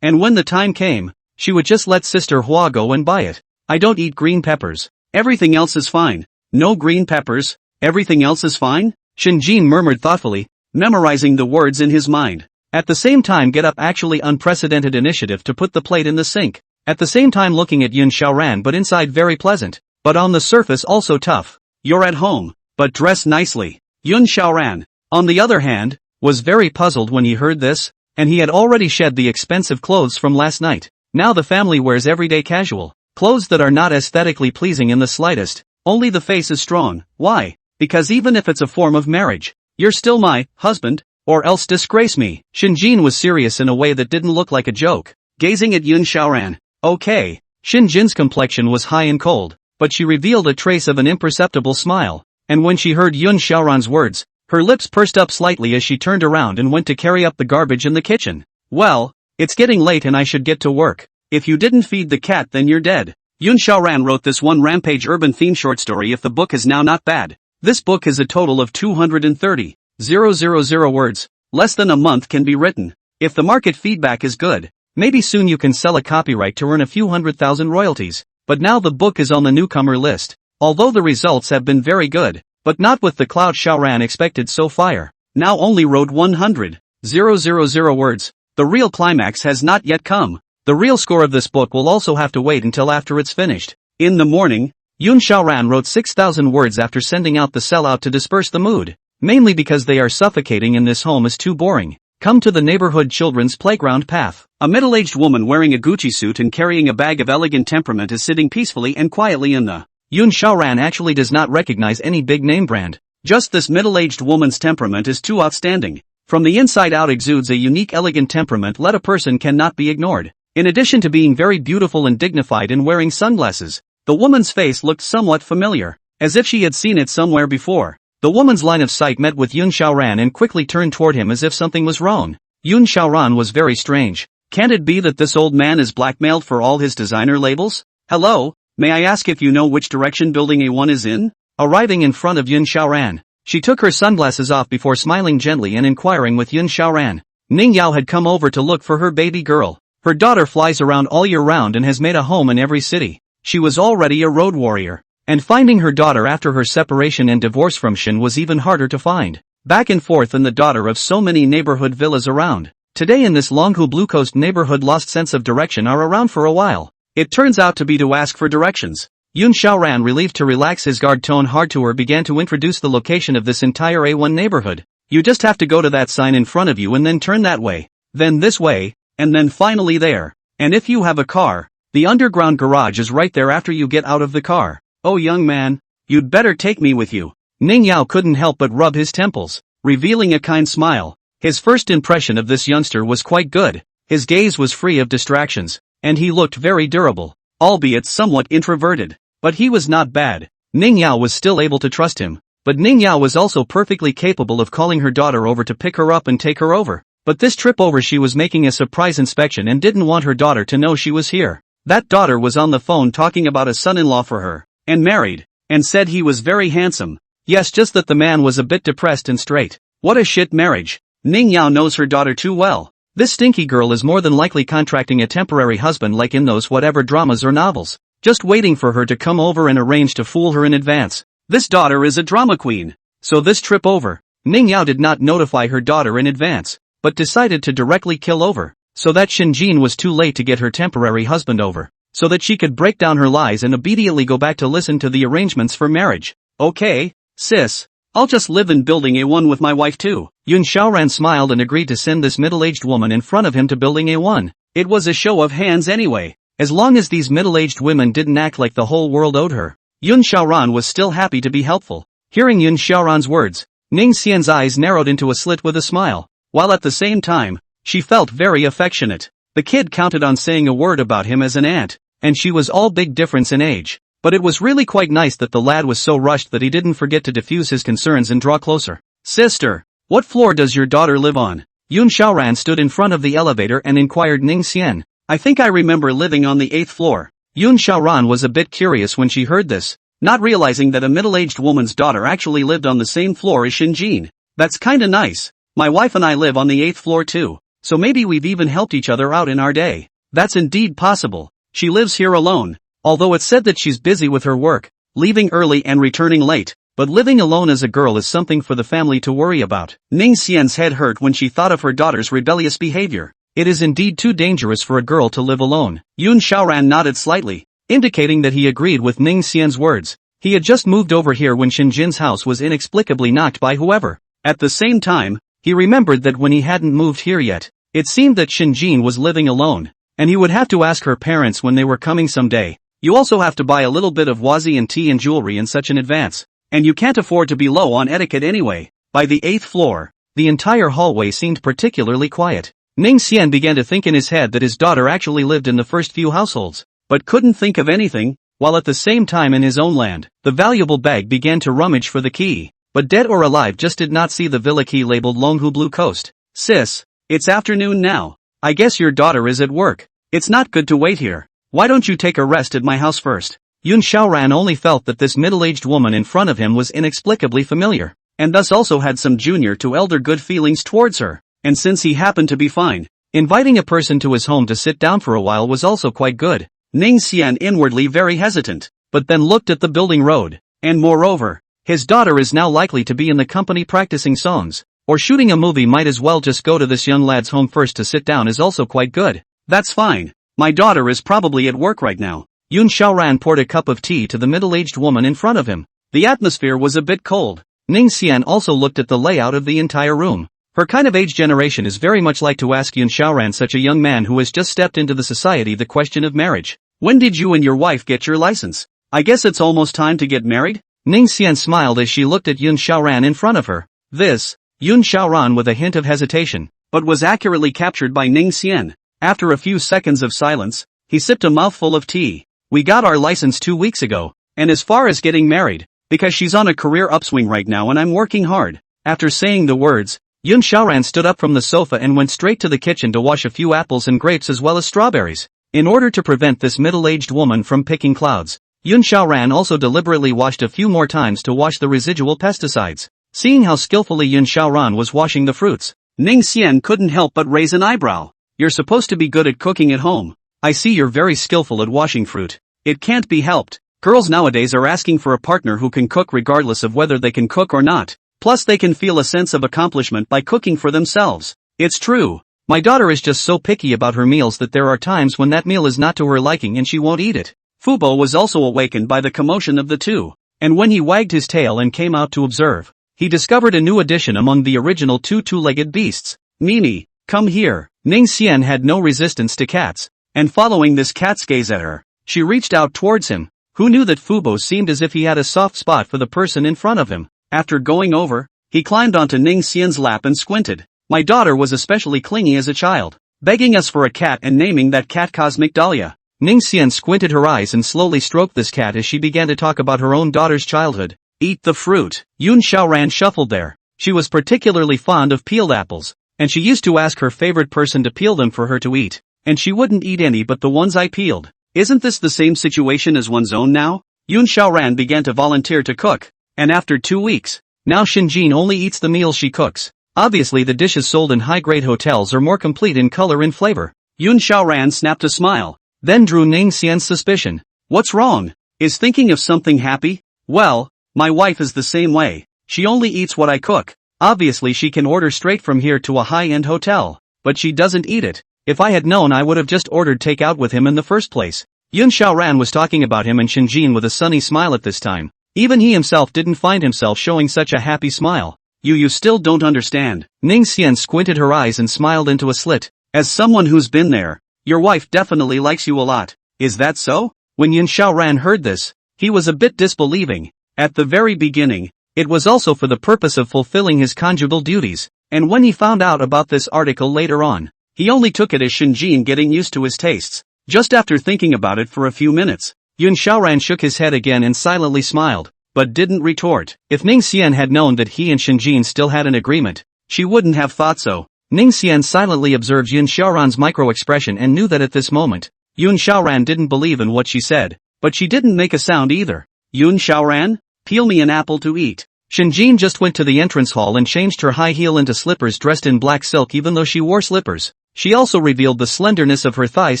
S1: and when the time came, she would just let Sister Hua go and buy it. "I don't eat green peppers. Everything else is fine." "No green peppers, everything else is fine?" Xinjin murmured thoughtfully, memorizing the words in his mind. At the same time get up actually unprecedented initiative to put the plate in the sink. At the same time looking at Yun Xiaoran, but inside very pleasant, but on the surface also tough. "You're at home, but dress nicely." Yun Xiaoran, on the other hand, was very puzzled when he heard this, and he had already shed the expensive clothes from last night. Now the family wears everyday casual clothes that are not aesthetically pleasing in the slightest. Only the face is strong. Why? Because even if it's a form of marriage, you're still my husband, or else disgrace me. Xinjin was serious in a way that didn't look like a joke, gazing at Yun Xiaoran. Okay. Xinjin's complexion was high and cold, but she revealed a trace of an imperceptible smile, and when she heard Yun Xiaoran's words, her lips pursed up slightly as she turned around and went to carry up the garbage in the kitchen. "Well, it's getting late and I should get to work. If you didn't feed the cat then you're dead." Yun Xiaoran wrote this one rampage urban theme short story. If the book is now not bad. This book is a total of 230,000 words. Less than a month can be written. If the market feedback is good, maybe soon you can sell a copyright to earn a few 100,000 royalties. But now the book is on the newcomer list. Although the results have been very good, but not with the cloud Xiaoran expected so far. Now only wrote 100,000 words. The real climax has not yet come. The real score of this book will also have to wait until after it's finished. In the morning, Yun Xiaoran wrote 6,000 words after sending out the sellout to disperse the mood. Mainly because they are suffocating and this home is too boring. Come to the neighborhood children's playground path. A middle-aged woman wearing a Gucci suit and carrying a bag of elegant temperament is sitting peacefully and quietly in the. Yun Xiaoran actually does not recognize any big name brand. Just this middle-aged woman's temperament is too outstanding. From the inside out exudes a unique elegant temperament that a person cannot be ignored. In addition to being very beautiful and dignified and wearing sunglasses, the woman's face looked somewhat familiar, as if she had seen it somewhere before. The woman's line of sight met with Yun Xiaoran and quickly turned toward him as if something was wrong. Yun Xiaoran was very strange. Can't it be that this old man is blackmailed for all his designer labels? Hello, may I ask if you know which direction building A1 is in? Arriving in front of Yun Xiaoran, she took her sunglasses off before smiling gently and inquiring with Yun Xiaoran. Ning Yao had come over to look for her baby girl. Her daughter flies around all year round and has made a home in every city. She was already a road warrior. And finding her daughter after her separation and divorce from Shin was even harder to find. Back and forth and the daughter of so many neighborhood villas around. Today in this Longhu Blue Coast neighborhood lost sense of direction are around for a while. It turns out to be to ask for directions. Yun Xiaoran, relieved to relax his guard tone hard to her, began to introduce the location of this entire A1 neighborhood. You just have to go to that sign in front of you and then turn that way. Then this way, and then finally there. And if you have a car, the underground garage is right there after you get out of the car. Oh young man, you'd better take me with you. Ning Yao couldn't help but rub his temples, revealing a kind smile. His first impression of this youngster was quite good. His gaze was free of distractions, and he looked very durable, albeit somewhat introverted. But he was not bad. Ning Yao was still able to trust him. But Ning Yao was also perfectly capable of calling her daughter over to pick her up and take her over. But this trip over she was making a surprise inspection and didn't want her daughter to know she was here. That daughter was on the phone talking about a son-in-law for her, and married, and said he was very handsome. Yes, just that the man was a bit depressed and straight. What a shit marriage. Ning Yao knows her daughter too well. This stinky girl is more than likely contracting a temporary husband like in those whatever dramas or novels, just waiting for her to come over and arrange to fool her in advance. This daughter is a drama queen. So this trip over, Ning Yao did not notify her daughter in advance, but decided to directly kill over, so that Shinjin was too late to get her temporary husband over, so that she could break down her lies and immediately go back to listen to the arrangements for marriage. Okay, sis, I'll just live in building A1 with my wife too. Yun Xiaoran smiled and agreed to send this middle-aged woman in front of him to building A1. It was a show of hands anyway, as long as these middle-aged women didn't act like the whole world owed her. Yun Xiaoran was still happy to be helpful. Hearing Yun Xiaoran's words, Ning Xian's eyes narrowed into a slit with a smile, while at the same time, she felt very affectionate. The kid counted on saying a word about him as an aunt, and she was all big difference in age. But it was really quite nice that the lad was so rushed that he didn't forget to diffuse his concerns and draw closer. Sister, what floor does your daughter live on? Yun Xiaoran stood in front of the elevator and inquired Ning Xian. I think I remember living on the 8th floor. Yun Xiaoran was a bit curious when she heard this, not realizing that a middle-aged woman's daughter actually lived on the same floor as Shinjin. That's kinda nice. My wife and I live on the 8th floor too, so maybe we've even helped each other out in our day. That's indeed possible. She lives here alone, although it's said that she's busy with her work, leaving early and returning late, but living alone as a girl is something for the family to worry about. Ning Xian's head hurt when she thought of her daughter's rebellious behavior. It is indeed too dangerous for a girl to live alone. Yun Xiaoran nodded slightly, indicating that he agreed with Ning Xian's words. He had just moved over here when Shinjin's house was inexplicably knocked by whoever. At the same time, he remembered that when he hadn't moved here yet, it seemed that Shinjin was living alone, and he would have to ask her parents when they were coming someday. You also have to buy a little bit of wazi and tea and jewelry in such an advance, and you can't afford to be low on etiquette anyway. By the 8th floor, the entire hallway seemed particularly quiet. Ning Xian began to think in his head that his daughter actually lived in the first few households, but couldn't think of anything, while at the same time in his own land, the valuable bag began to rummage for the key, but dead or alive just did not see the villa key labeled Longhu Blue Coast. Sis, it's afternoon now. I guess your daughter is at work. It's not good to wait here. Why don't you take a rest at my house first? Yun Xiaoran only felt that this middle-aged woman in front of him was inexplicably familiar, and thus also had some junior to elder good feelings towards her, and since he happened to be fine, inviting a person to his home to sit down for a while was also quite good. Ning Xian inwardly very hesitant, but then looked at the building road, and moreover, his daughter is now likely to be in the company practicing songs, or shooting a movie, might as well just go to this young lad's home first to sit down is also quite good. That's fine. My daughter is probably at work right now. Yun Xiaoran poured a cup of tea to the middle-aged woman in front of him. The atmosphere was a bit cold. Ning Xian also looked at the layout of the entire room. Her kind of age generation is very much like to ask Yun Xiaoran, such a young man who has just stepped into the society, the question of marriage. When did you and your wife get your license? I guess it's almost time to get married? Ning Xian smiled as she looked at Yun Xiaoran in front of her. This, Yun Xiaoran with a hint of hesitation, but was accurately captured by Ning Xian. After a few seconds of silence, he sipped a mouthful of tea. We got our license 2 weeks ago, and as far as getting married, because she's on a career upswing right now and I'm working hard. After saying the words, Yun Xiaoran stood up from the sofa and went straight to the kitchen to wash a few apples and grapes as well as strawberries. In order to prevent this middle-aged woman from picking clouds, Yun Xiaoran also deliberately washed a few more times to wash the residual pesticides. Seeing how skillfully Yun Xiaoran was washing the fruits, Ning Xian couldn't help but raise an eyebrow. You're supposed to be good at cooking at home. I see you're very skillful at washing fruit. It can't be helped. Girls nowadays are asking for a partner who can cook regardless of whether they can cook or not. Plus they can feel a sense of accomplishment by cooking for themselves. It's true. My daughter is just so picky about her meals that there are times when that meal is not to her liking and she won't eat it. Fubo was also awakened by the commotion of the two, and when he wagged his tail and came out to observe, he discovered a new addition among the original two-legged beasts. Mimi, come here. Ning Xian had no resistance to cats, and following this cat's gaze at her, she reached out towards him. Who knew that Fubo seemed as if he had a soft spot for the person in front of him? After going over, he climbed onto Ning Xian's lap and squinted. My daughter was especially clingy as a child, begging us for a cat and naming that cat Cosmic Dahlia. Ning Xian squinted her eyes and slowly stroked this cat as she began to talk about her own daughter's childhood. Eat the fruit. Yun Xiaoran shuffled there. She was particularly fond of peeled apples, and she used to ask her favorite person to peel them for her to eat, and she wouldn't eat any but the ones I peeled. Isn't this the same situation as one's own now? Yun Xiaoran began to volunteer to cook, and after 2 weeks, now Shinjin only eats the meals she cooks. Obviously the dishes sold in high-grade hotels are more complete in color and flavor. Yun Xiaoran snapped a smile, then drew Ning Xian's suspicion. What's wrong? Is thinking of something happy? Well, my wife is the same way. She only eats what I cook. Obviously she can order straight from here to a high-end hotel, but she doesn't eat it. If I had known I would have just ordered takeout with him in the first place. Yun Xiaoran was talking about him and Shinjin with a sunny smile at this time. Even he himself didn't find himself showing such a happy smile. You still don't understand. Ning Xian squinted her eyes and smiled into a slit. As someone who's been there, your wife definitely likes you a lot. Is that so? When Yun Xiaoran heard this, he was a bit disbelieving. At the very beginning, it was also for the purpose of fulfilling his conjugal duties, and when he found out about this article later on, he only took it as Shinjin getting used to his tastes. Just after thinking about it for a few minutes, Yun Xiaoran shook his head again and silently smiled, but didn't retort. If Ning Xian had known that he and Shinjin still had an agreement, she wouldn't have thought so. Ning Xian silently observed Yun Xiaoran's micro-expression and knew that at this moment, Yun Xiaoran didn't believe in what she said, but she didn't make a sound either. Yun Xiaoran? Peel me an apple to eat. Shinjin just went to the entrance hall and changed her high heel into slippers dressed in black silk. Even though she wore slippers, she also revealed the slenderness of her thighs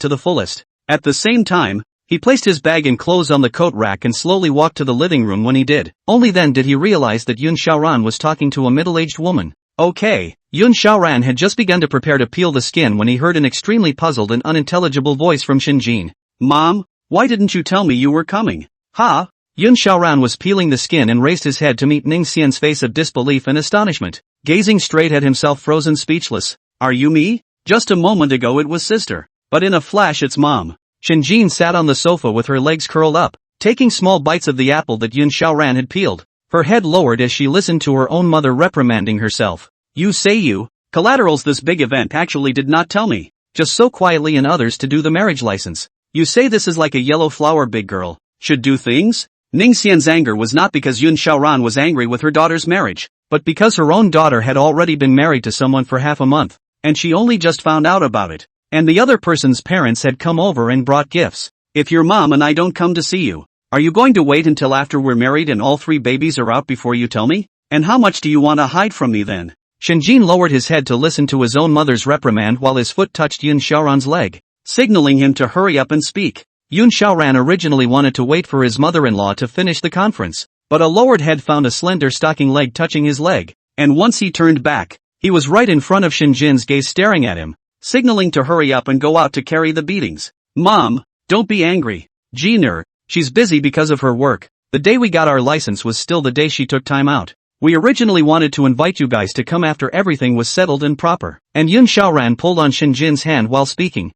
S1: to the fullest. At the same time, he placed his bag and clothes on the coat rack and slowly walked to the living room. When he did, only then did he realize that Yun Xiaoran was talking to a middle-aged woman. Okay. Yun Xiaoran had just begun to prepare to peel the skin when he heard an extremely puzzled and unintelligible voice from Shinjin. Mom, why didn't you tell me you were coming? Huh? Yun Xiaoran was peeling the skin and raised his head to meet Ning Xian's face of disbelief and astonishment, gazing straight at himself, frozen speechless. Are you me? Just a moment ago it was sister, but in a flash it's mom. Shinjin sat on the sofa with her legs curled up, taking small bites of the apple that Yun Xiaoran had peeled, her head lowered as she listened to her own mother reprimanding herself. You say you, collaterals, this big event actually did not tell me, just so quietly and others to do the marriage license. You say this is like a yellow flower, big girl, should do things? Ning Xian's anger was not because Yun Xiaoran was angry with her daughter's marriage, but because her own daughter had already been married to someone for half a month, and she only just found out about it, and the other person's parents had come over and brought gifts. if your mom and I don't come to see you, are you going to wait until after we're married and all 3 babies are out before you tell me? And how much do you want to hide from me then? Shinjin lowered his head to listen to his own mother's reprimand while his foot touched Yun Xiaoran's leg, signaling him to hurry up and speak. Yun Xiaoran originally wanted to wait for his mother-in-law to finish the conference, but a lowered head found a slender stocking leg touching his leg, and once he turned back, he was right in front of Shinjin's gaze staring at him, signaling to hurry up and go out to carry the beatings. Mom, don't be angry. Jiner, she's busy because of her work. The day we got our license was still the day she took time out. We originally wanted to invite you guys to come after everything was settled and proper. And Yun Xiaoran pulled on Shinjin's hand while speaking.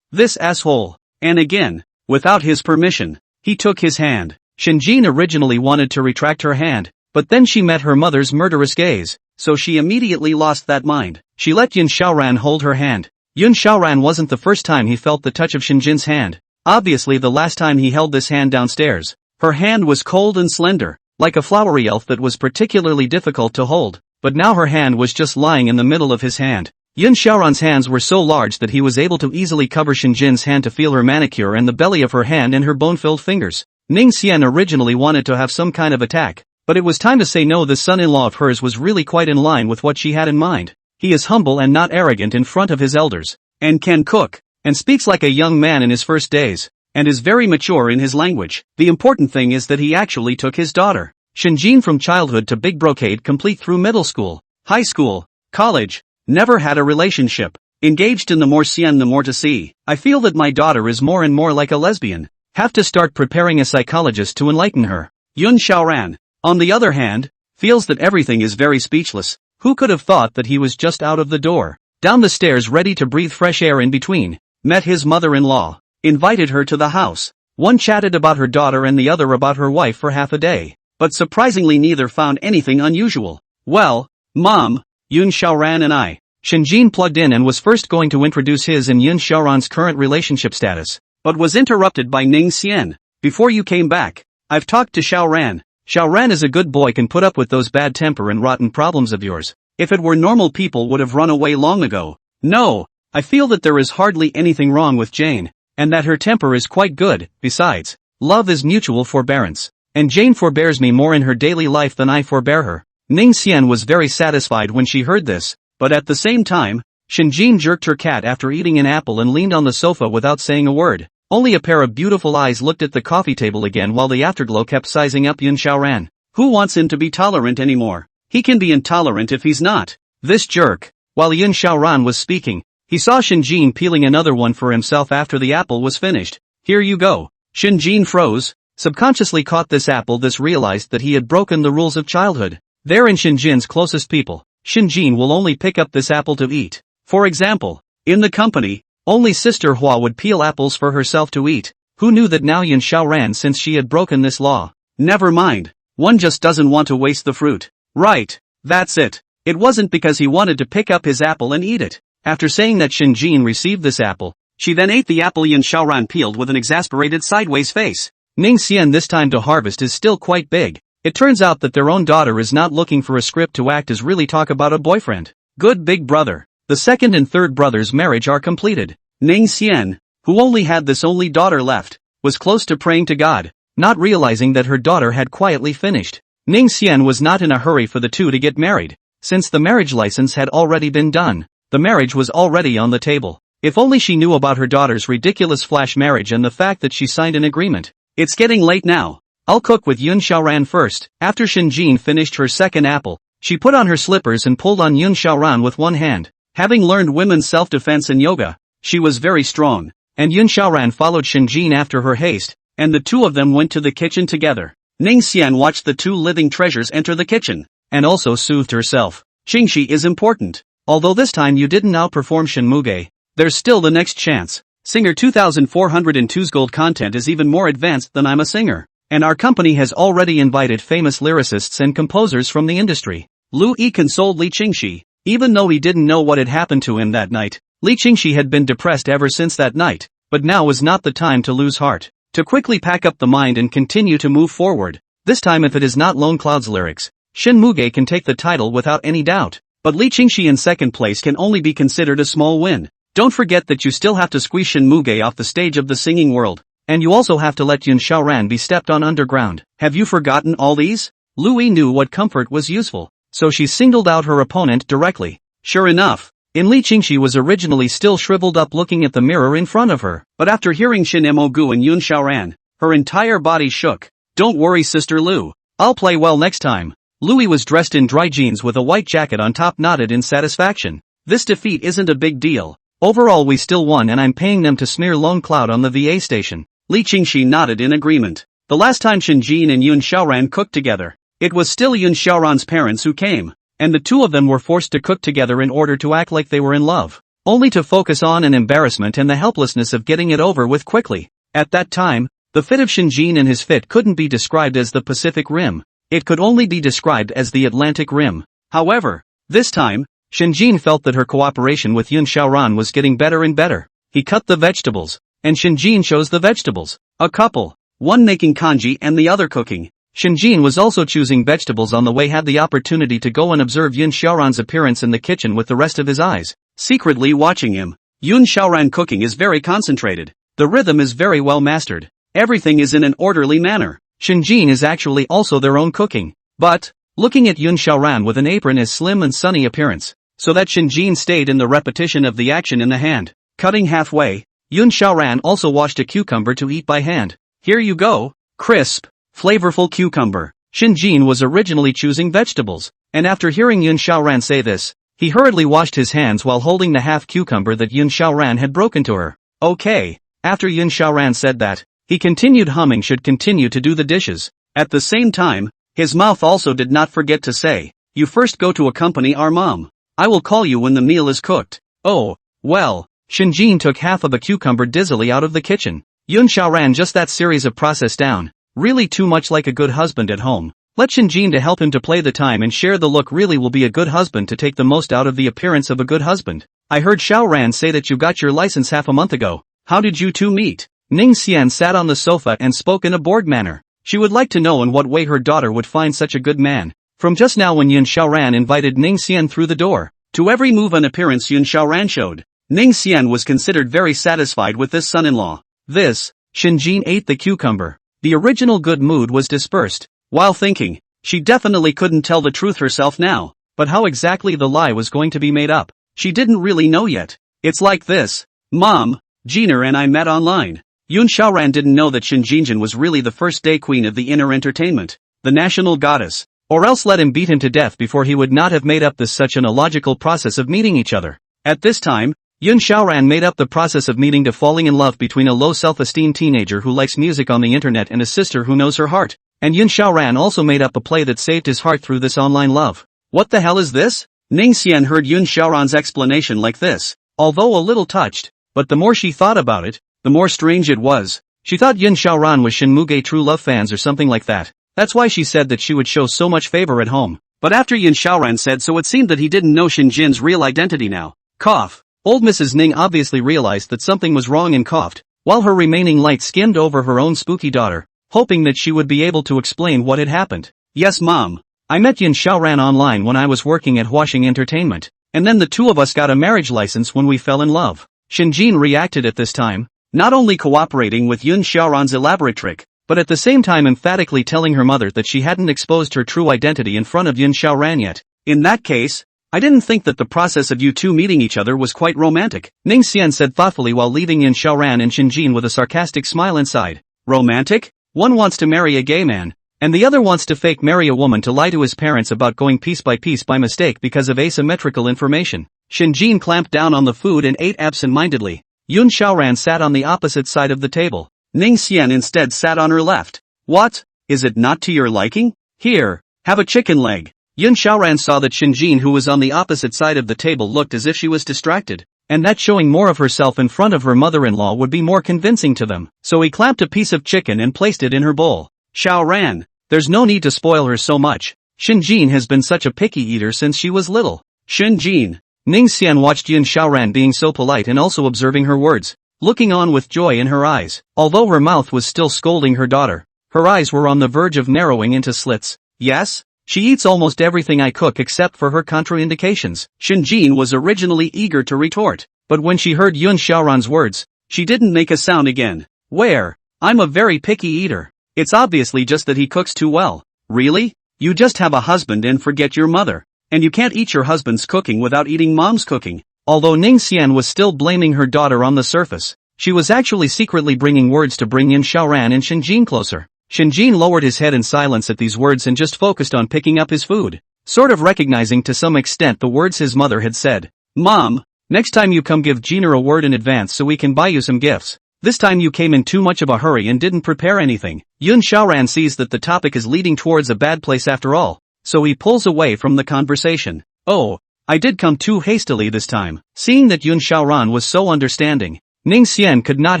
S1: This asshole. And again, without his permission, he took his hand. Shinjin originally wanted to retract her hand, but then she met her mother's murderous gaze, so she immediately lost that mind. She let Yun Xiaoran hold her hand. Yun Xiaoran wasn't the first time he felt the touch of Shinjin's hand. Obviously the last time he held this hand downstairs. Her hand was cold and slender, like a flowery elf that was particularly difficult to hold, but now her hand was just lying in the middle of his hand. Yun Xiaoran's hands were so large that he was able to easily cover Shinjin's hand to feel her manicure and the belly of her hand and her bone-filled fingers. Ning Xian originally wanted to have some kind of attack, but it was time to say no. The son-in-law of hers was really quite in line with what she had in mind. He is humble and not arrogant in front of his elders, and can cook, and speaks like a young man in his first days, and is very mature in his language. The important thing is that he actually took his daughter, Shinjin, from childhood to big brocade complete through middle school, high school, college, never had a relationship, engaged in the more seen the more to see. I feel that my daughter is more and more like a lesbian. Have to start preparing a psychologist to enlighten her. Yun Xiaoran, on the other hand, feels that everything is very speechless. Who could have thought that he was just out of the door, down the stairs ready to breathe fresh air in between, met his mother-in-law, invited her to the house. One chatted about her daughter and the other about her wife for half a day, but surprisingly neither found anything unusual. Well, Mom, Yun Xiaoran and I. Shinjin plugged in and was first going to introduce his and Yun Xiaoran's current relationship status, but was interrupted by Ning Xian. Before you came back, I've talked to Xiaoran. Xiaoran is a good boy, can put up with those bad temper and rotten problems of yours. If it were normal people would have run away long ago. No, I feel that there is hardly anything wrong with Jane, and that her temper is quite good. Besides, love is mutual forbearance, and Jane forbears me more in her daily life than I forbear her. Ning Xian was very satisfied when she heard this, but at the same time, Shinjin jerked her cat after eating an apple and leaned on the sofa without saying a word. Only a pair of beautiful eyes looked at the coffee table again while the afterglow kept sizing up Yun Xiaoran. Who wants him to be tolerant anymore? He can be intolerant if he's not. This jerk. While Yun Xiaoran was speaking, he saw Shinjin peeling another one for himself after the apple was finished. Here you go. Shinjin froze, subconsciously caught this apple. This realized that he had broken the rules of childhood. They're in Shinjin's closest people. Shinjin will only pick up this apple to eat. For example, in the company, only Sister Hua would peel apples for herself to eat. Who knew that now Yun Xiaoran, since she had broken this law? Never mind. One just doesn't want to waste the fruit. Right. That's it. It wasn't because he wanted to pick up his apple and eat it. After saying that Shinjin received this apple, she then ate the apple Yun Xiaoran peeled with an exasperated sideways face. Ning Xian, this time to harvest is still quite big. It turns out that their own daughter is not looking for a script to act as really talk about a boyfriend. Good big brother. The second and third brother's marriage are completed. Ning Xian, who only had this only daughter left, was close to praying to God, not realizing that her daughter had quietly finished. Ning Xian was not in a hurry for the two to get married, since the marriage license had already been done. The marriage was already on the table. If only she knew about her daughter's ridiculous flash marriage and the fact that she signed an agreement. It's getting late now. I'll cook with Yun Xiaoran first. After Shinjin finished her second apple, she put on her slippers and pulled on Yun Xiaoran with one hand. Having learned women's self-defense and yoga, she was very strong, and Yun Xiaoran followed Shinjin after her haste, and the two of them went to the kitchen together. Ning Xian watched the two living treasures enter the kitchen, and also soothed herself. Qingxi is important. Although this time you didn't outperform Shenmuge, there's still the next chance. Singer 2402's gold content is even more advanced than I'm a singer, and our company has already invited famous lyricists and composers from the industry. Lu Yi consoled Li Qingxi. Even though he didn't know what had happened to him that night, Li Qingxi had been depressed ever since that night, but now was not the time to lose heart. To quickly pack up the mind and continue to move forward. This time if it is not Lone Cloud's lyrics, Shenmuge can take the title without any doubt. But Li Qingxi in second place can only be considered a small win. Don't forget that you still have to squeeze Shenmuge off the stage of the singing world. And you also have to let Yun Xiaoran be stepped on underground. Have you forgotten all these? Lu Yi knew what comfort was useful, so she singled out her opponent directly. Sure enough, in Li Qingxi was originally still shriveled up looking at the mirror in front of her, but after hearing Shin Mogu and Yun Xiaoran, her entire body shook. Don't worry Sister Lu, I'll play well next time. Louis was dressed in dry jeans with a white jacket on top, nodded in satisfaction. This defeat isn't a big deal. Overall we still won and I'm paying them to smear Lone Cloud on the VA station. Li Qingxi nodded in agreement. The last time Shin Jin and Yun Xiaoran cooked together, it was still Yun Xiaoran's parents who came, and the two of them were forced to cook together in order to act like they were in love, only to focus on an embarrassment and the helplessness of getting it over with quickly. At that time, the fit of Shin Jin and his fit couldn't be described as the Pacific Rim. It could only be described as the Atlantic Rim. However, this time, Shin Jin felt that her cooperation with Yun Xiaoran was getting better and better. He cut the vegetables, and Shin Jin chose the vegetables. A couple, one making kanji and the other cooking. Shin Jin was also choosing vegetables on the way, had the opportunity to go and observe Yun Xiaoran's appearance in the kitchen with the rest of his eyes, secretly watching him. Yun Xiaoran cooking is very concentrated. The rhythm is very well mastered. Everything is in an orderly manner. Shin Jin is actually also their own cooking. But, looking at Yun Xiaoran with an apron as slim and sunny appearance, so that Shin Jin stayed in the repetition of the action in the hand, cutting halfway, Yun Xiaoran also washed a cucumber to eat by hand. Here you go, crisp, flavorful cucumber. Shin Jin was originally choosing vegetables, and after hearing Yun Xiaoran say this, he hurriedly washed his hands while holding the half cucumber that Yun Xiaoran had broken to her. Okay. After Yun Xiaoran said that, he continued humming should continue to do the dishes. At the same time, his mouth also did not forget to say, you first go to accompany our mom. I will call you when the meal is cooked. Oh, well, Shin Jin took half of a cucumber dizzily out of the kitchen. Yun Xiaoran just that series of process down. Really too much like a good husband at home. Let Shin Jin to help him to play the time and share the look, really will be a good husband to take the most out of the appearance of a good husband. I heard Xiaoran say that you got your license half a month ago. How did you two meet? Ning Xian sat on the sofa and spoke in a bored manner. She would like to know in what way her daughter would find such a good man. From just now when Yun Xiaoran invited Ning Xian through the door, to every move and appearance Yun Xiaoran showed, Ning Xian was considered very satisfied with this son-in-law. This, Shin Jin ate the cucumber. The original good mood was dispersed. While thinking, she definitely couldn't tell the truth herself now, but how exactly the lie was going to be made up, she didn't really know yet. It's like this. Mom, Jiner and I met online. Yun Xiaoran didn't know that Shin Jinjin was really the first day queen of the inner entertainment, the national goddess, or else let him beat him to death before he would not have made up this such an illogical process of meeting each other. At this time, Yun Xiaoran made up the process of meeting to falling in love between a low self-esteem teenager who likes music on the internet and a sister who knows her heart. And Yun Xiaoran also made up a play that saved his heart through this online love. What the hell is this? Ning Xian heard Yun Xiaoran's explanation like this, although a little touched, but the more she thought about it, the more strange it was. She thought Yun Xiaoran was Shin Muge true love fans or something like that. That's why she said that she would show so much favor at home. But after Yun Xiaoran said so, it seemed that he didn't know Shin Jin's real identity now. Cough. Old Mrs. Ning obviously realized that something was wrong and coughed, while her remaining light skimmed over her own spooky daughter, hoping that she would be able to explain what had happened. Yes mom. I met Yun Xiaoran online when I was working at Huaxing Entertainment, and then the two of us got a marriage license when we fell in love. Shin Jin reacted at this time, not only cooperating with Yun Xiaoran's elaborate trick, but at the same time emphatically telling her mother that she hadn't exposed her true identity in front of Yun Xiaoran yet. In that case, I didn't think that the process of you two meeting each other was quite romantic, Ning Xian said thoughtfully while leaving Yun Xiaoran and Shin Jin with a sarcastic smile inside. Romantic? One wants to marry a gay man, and the other wants to fake marry a woman to lie to his parents about going piece by mistake because of asymmetrical information. Shin Jin clamped down on the food and ate absent-mindedly. Yun Xiaoran sat on the opposite side of the table. Ning Xian instead sat on her left. What? Is it not to your liking? Here, have a chicken leg. Yun Xiaoran saw that Shin Jin, who was on the opposite side of the table, looked as if she was distracted, and that showing more of herself in front of her mother-in-law would be more convincing to them. So he clamped a piece of chicken and placed it in her bowl. Xiaoran, there's no need to spoil her so much. Shin Jin has been such a picky eater since she was little. Shin Jin. Ning Xian watched Yun Xiaoran being so polite and also observing her words, looking on with joy in her eyes. Although her mouth was still scolding her daughter, her eyes were on the verge of narrowing into slits. Yes? She eats almost everything I cook except for her contraindications. Shin Jin was originally eager to retort, but when she heard Yun Xiaoran's words, she didn't make a sound again. Where? I'm a very picky eater. It's obviously just that he cooks too well. Really? You just have a husband and forget your mother. And you can't eat your husband's cooking without eating mom's cooking. Although Ning Xian was still blaming her daughter on the surface, she was actually secretly bringing words to bring Yin Xiaoran and Shinjin closer. Shinjin lowered his head in silence at these words and just focused on picking up his food, sort of recognizing to some extent the words his mother had said. Mom, next time you come give Gina a word in advance so we can buy you some gifts. This time you came in too much of a hurry and didn't prepare anything. Yun Xiaoran sees that the topic is leading towards a bad place after all, so he pulls away from the conversation. Oh, I did come too hastily this time. Seeing that Yun Xiaoran was so understanding, Ning Xian could not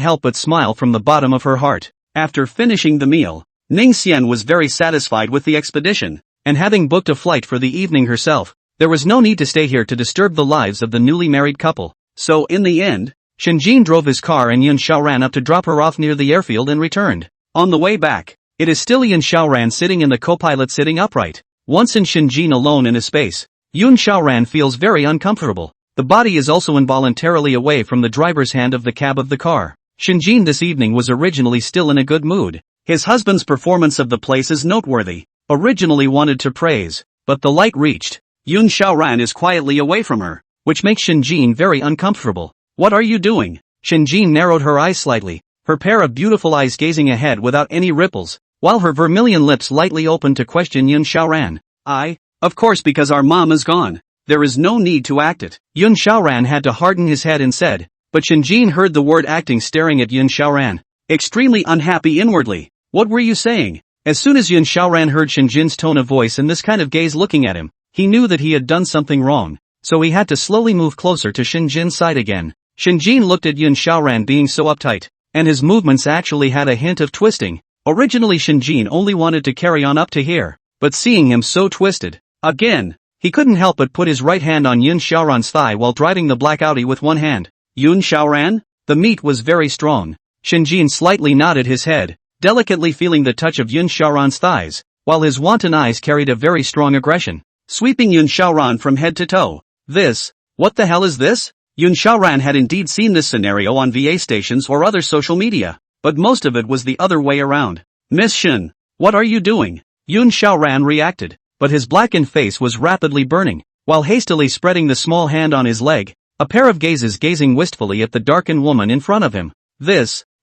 S1: help but smile from the bottom of her heart. After finishing the meal, Ning Xian was very satisfied with the expedition, and having booked a flight for the evening herself, there was no need to stay here to disturb the lives of the newly married couple. So in the end, Shinjin drove his car and Yun Xiaoran up to drop her off near the airfield and returned. On the way back, it is still Yun Xiaoran sitting in the co-pilot sitting upright. Once in Shinjin alone in a space, Yun Xiaoran feels very uncomfortable. The body is also involuntarily away from the driver's hand of the cab of the car. Shinjin this evening was originally still in a good mood. His husband's performance of the place is noteworthy. Originally wanted to praise, but the light reached. Yun Xiaoran is quietly away from her, which makes Shinjin very uncomfortable. What are you doing? Shinjin narrowed her eyes slightly, her pair of beautiful eyes gazing ahead without any ripples, while her vermilion lips lightly opened to question Yun Xiaoran. Of course, because our mom is gone. There is no need to act it. Yun Xiaoran had to harden his head and said, but Shinjin heard the word acting staring at Yun Xiaoran, extremely unhappy inwardly. What were you saying? As soon as Yun Xiaoran heard Shinjin's tone of voice and this kind of gaze looking at him, he knew that he had done something wrong, so he had to slowly move closer to Shinjin's side again. Shinjin looked at Yun Xiaoran being so uptight, and his movements actually had a hint of twisting. Originally Shinjin only wanted to carry on up to here, but seeing him so twisted, again, he couldn't help but put his right hand on Yun Xiaoran's thigh while driving the black Audi with one hand. Yun Xiaoran? The meat was very strong. Shinjin slightly nodded his head, delicately feeling the touch of Yun Xiaoran's thighs, while his wanton eyes carried a very strong aggression, sweeping Yun Xiaoran from head to toe. What the hell is this? Yun Xiaoran had indeed seen this scenario on VA stations or other social media, but most of it was the other way around. Miss Shin, what are you doing? Yun Xiaoran reacted, but his blackened face was rapidly burning, while hastily spreading the small hand on his leg, a pair of gazes gazing wistfully at the darkened woman in front of him.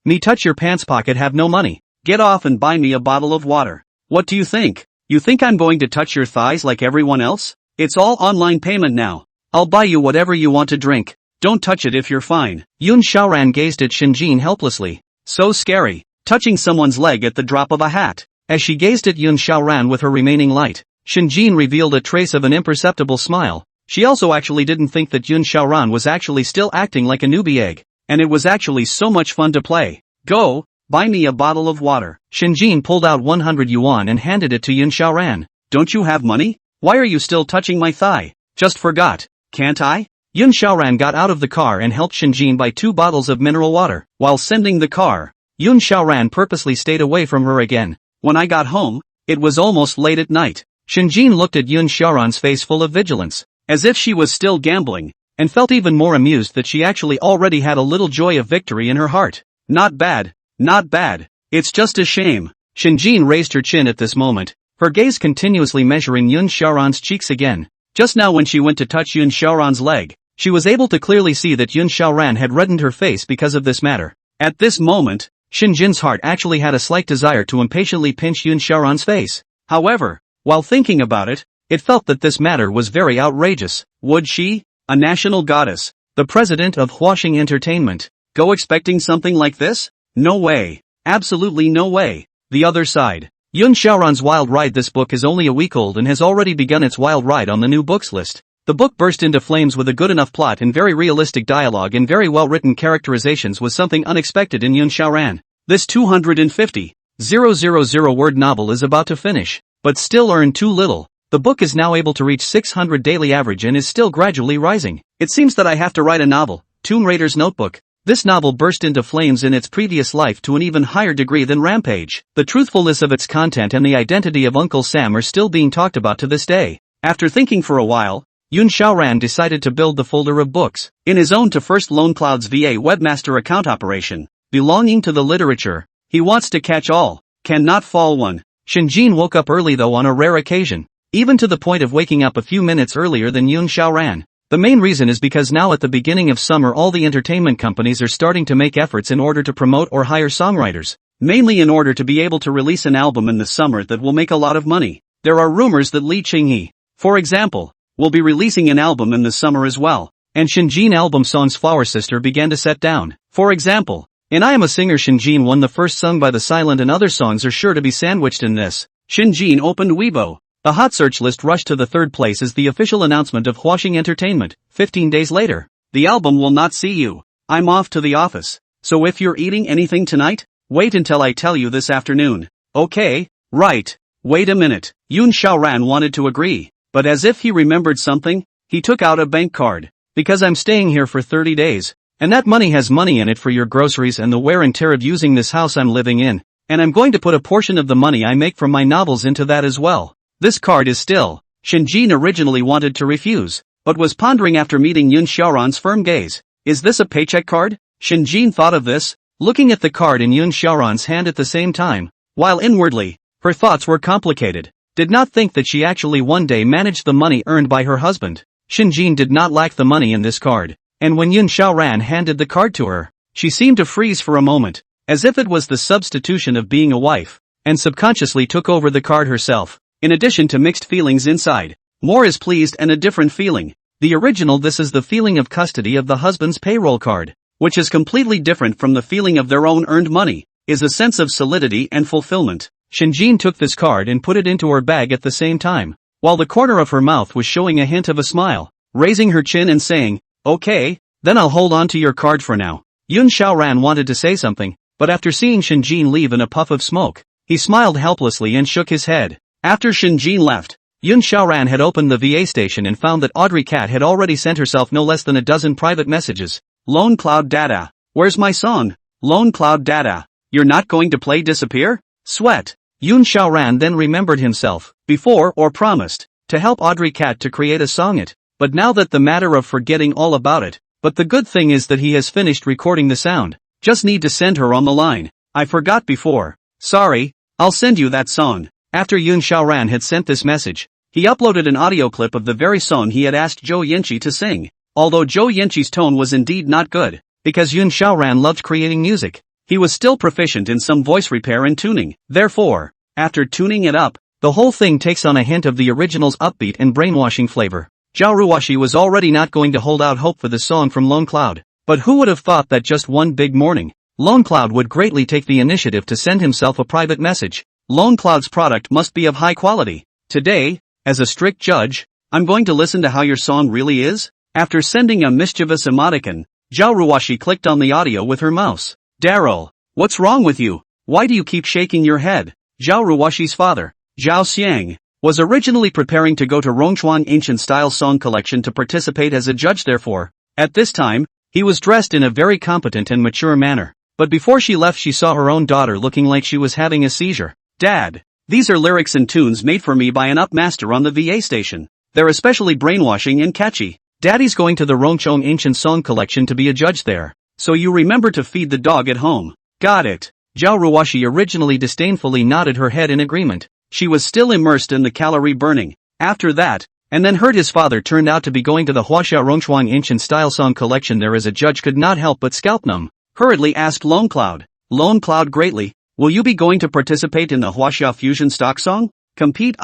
S1: Me touch your pants pocket, have no money. Get off and buy me a bottle of water. What do you think? You think I'm going to touch your thighs like everyone else? It's all online payment now. I'll buy you whatever you want to drink. Don't touch it if you're fine. Yun Xiaoran gazed at Shinjin helplessly. So scary, touching someone's leg at the drop of a hat. As she gazed at Yun Xiaoran with her remaining light, Shinjin revealed a trace of an imperceptible smile. She also actually didn't think that Yun Xiaoran was actually still acting like a newbie egg, and it was actually so much fun to play. Go, buy me a bottle of water. Shinjin pulled out 100 yuan and handed it to Yun Xiaoran. Don't you have money? Why are you still touching my thigh? Just forgot. Can't I? Yun Xiaoran got out of the car and helped Shinjin buy 2 bottles of mineral water. While sending the car, Yun Xiaoran purposely stayed away from her again. When I got home, it was almost late at night. Shinjin looked at Yun Xiaoran's face full of vigilance, as if she was still gambling, and felt even more amused that she actually already had a little joy of victory in her heart. Not bad, not bad. It's just a shame. Shinjin raised her chin at this moment, her gaze continuously measuring Yun Xiaoran's cheeks again. Just now when she went to touch Yun Xiaoran's leg, she was able to clearly see that Yun Xiaoran had reddened her face because of this matter. At this moment, Shinjin's heart actually had a slight desire to impatiently pinch Yun Xiaoran's face. However, while thinking about it, it felt that this matter was very outrageous. Would she, a national goddess, the president of Huaxing Entertainment, go expecting something like this? No way. Absolutely no way. The other side. Yun Xiaoran's Wild Ride. This book is only a week old and has already begun its wild ride on the new books list. The book burst into flames with a good enough plot and very realistic dialogue and very well written characterizations was something unexpected in Yun Xiaoran. This 250,000 word novel is about to finish, but still earned too little. The book is now able to reach 600 daily average and is still gradually rising. It seems that I have to write a novel, Tomb Raider's Notebook. This novel burst into flames in its previous life to an even higher degree than Rampage. The truthfulness of its content and the identity of Uncle Sam are still being talked about to this day. After thinking for a while, Yun Xiaoran decided to build the folder of books in his own to First Lone Cloud's VA webmaster account operation, belonging to the literature, He wants to catch all, cannot fall one. Shinjin woke up early though on a rare occasion. Even to the point of waking up a few minutes earlier than Yoon Xiaoran. The main reason is because now at the beginning of summer all the entertainment companies are starting to make efforts in order to promote or hire songwriters. Mainly in order to be able to release an album in the summer that will make a lot of money. There are rumors that Lee Ching-hee, for example, will be releasing an album in the summer as well. And Shinjin album songs Flower Sister began to set down. For example, in I Am a Singer Shinjin won the first sung by the silent and other songs are sure to be sandwiched in this. Shinjin opened Weibo. The hot search list rushed to the third place as the official announcement of Huaxing Entertainment. 15 days later, the album will not see you. I'm off to the office. So if you're eating anything tonight, wait until I tell you this afternoon. Okay, right. Wait a minute. Yoon Xiaoran wanted to agree, but as if he remembered something, he took out a bank card. Because I'm staying here for 30 days, and that money has money in it for your groceries and the wear and tear of using this house I'm living in, and I'm going to put a portion of the money I make from my novels into that as well. This card is still. Shinjin originally wanted to refuse, but was pondering after meeting Yoon Xiaoran's firm gaze. Is this a paycheck card? Shinjin thought of this, looking at the card in Yoon Xiaoran's hand at the same time, while inwardly, her thoughts were complicated. Did not think that she actually one day managed the money earned by her husband. Shinjin did not lack the money in this card, and when Yoon Xiaoran handed the card to her, she seemed to freeze for a moment, as if it was the substitution of being a wife, and subconsciously took over the card herself. In addition to mixed feelings inside, more is pleased and a different feeling. The original this is the feeling of custody of the husband's payroll card, which is completely different from the feeling of their own earned money, is a sense of solidity and fulfillment. Shinjin took this card and put it into her bag at the same time, while the corner of her mouth was showing a hint of a smile, raising her chin and saying, okay, then I'll hold on to your card for now. Yoon Xiaoran wanted to say something, but after seeing Shinjin leave in a puff of smoke, he smiled helplessly and shook his head. After Shinjin left, Yoon Xiaoran had opened the VA station and found that Audrey Cat had already sent herself no less than a dozen private messages. Lone Cloud Data. Where's my song? Lone Cloud Data. You're not going to play Disappear? Sweat. Yoon Xiaoran then remembered himself, before or promised, to help Audrey Cat to create a song but now that the matter of forgetting all about it, but the good thing is that he has finished recording the sound, just need to send her on the line. I forgot before. Sorry, I'll send you that song. After Yoon Xiaoran had sent this message, he uploaded an audio clip of the very song he had asked Zhou Yanqi to sing, although Zhou Yanqi's tone was indeed not good, because Yoon Xiaoran loved creating music. He was still proficient in some voice repair and tuning. Therefore, after tuning it up, the whole thing takes on a hint of the original's upbeat and brainwashing flavor. Zhao Ruoxi was already not going to hold out hope for the song from Lone Cloud, but who would have thought that just one big morning, Lone Cloud would greatly take the initiative to send himself a private message. Lone Cloud's product must be of high quality. Today, as a strict judge, I'm going to listen to how your song really is. After sending a mischievous emoticon, Zhao Ruoxi clicked on the audio with her mouse. Daryl, what's wrong with you? Why do you keep shaking your head? Zhao Ruoxi's father, Zhao Xiang, was originally preparing to go to Rongchuan Ancient Style Song Collection to participate as a judge. Therefore, at this time, he was dressed in a very competent and mature manner. But before she left she saw her own daughter looking like she was having a seizure. Dad, these are lyrics and tunes made for me by an up master on the VA station. They're especially brainwashing and catchy. Daddy's going to the Rongchuan Ancient Song Collection to be a judge there. So you remember to feed the dog at home. Got it. Zhao Ruoxi originally disdainfully nodded her head in agreement. She was still immersed in the calorie burning. After that, and then heard his father turned out to be going to the Huaxia Rongchuan Ancient Style Song Collection there as a judge could not help but scalp them. Hurriedly asked Lone Cloud. Lone Cloud greatly, will you be going to participate in the Huaxia Fusion Stock Song? Compete?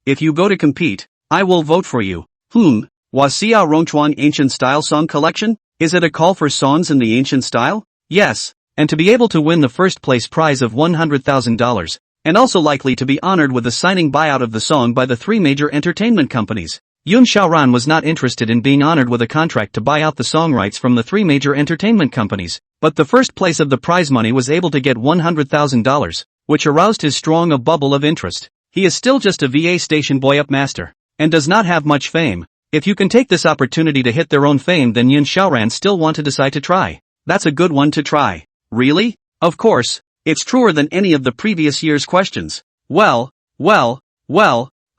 S1: If you go to compete, I will vote for you. Huaxia Rongchuan Ancient Style Song Collection? Is it a call for songs in the ancient style? Yes, and to be able to win the first place prize of $100,000, and also likely to be honored with a signing buyout of the song by the three major entertainment companies. Yoon Xiaoran was not interested in being honored with a contract to buy out the song rights from the three major entertainment companies, but the first place of the prize money was able to get $100,000, which aroused his strong a bubble of interest. He is still just a VA station boy up master, and does not have much fame. If you can take this opportunity to hit their own fame, then Yoon Xiaoran still want to decide to try. That's a good one to try. Really? Of course, it's truer than any of the previous year's questions. Well,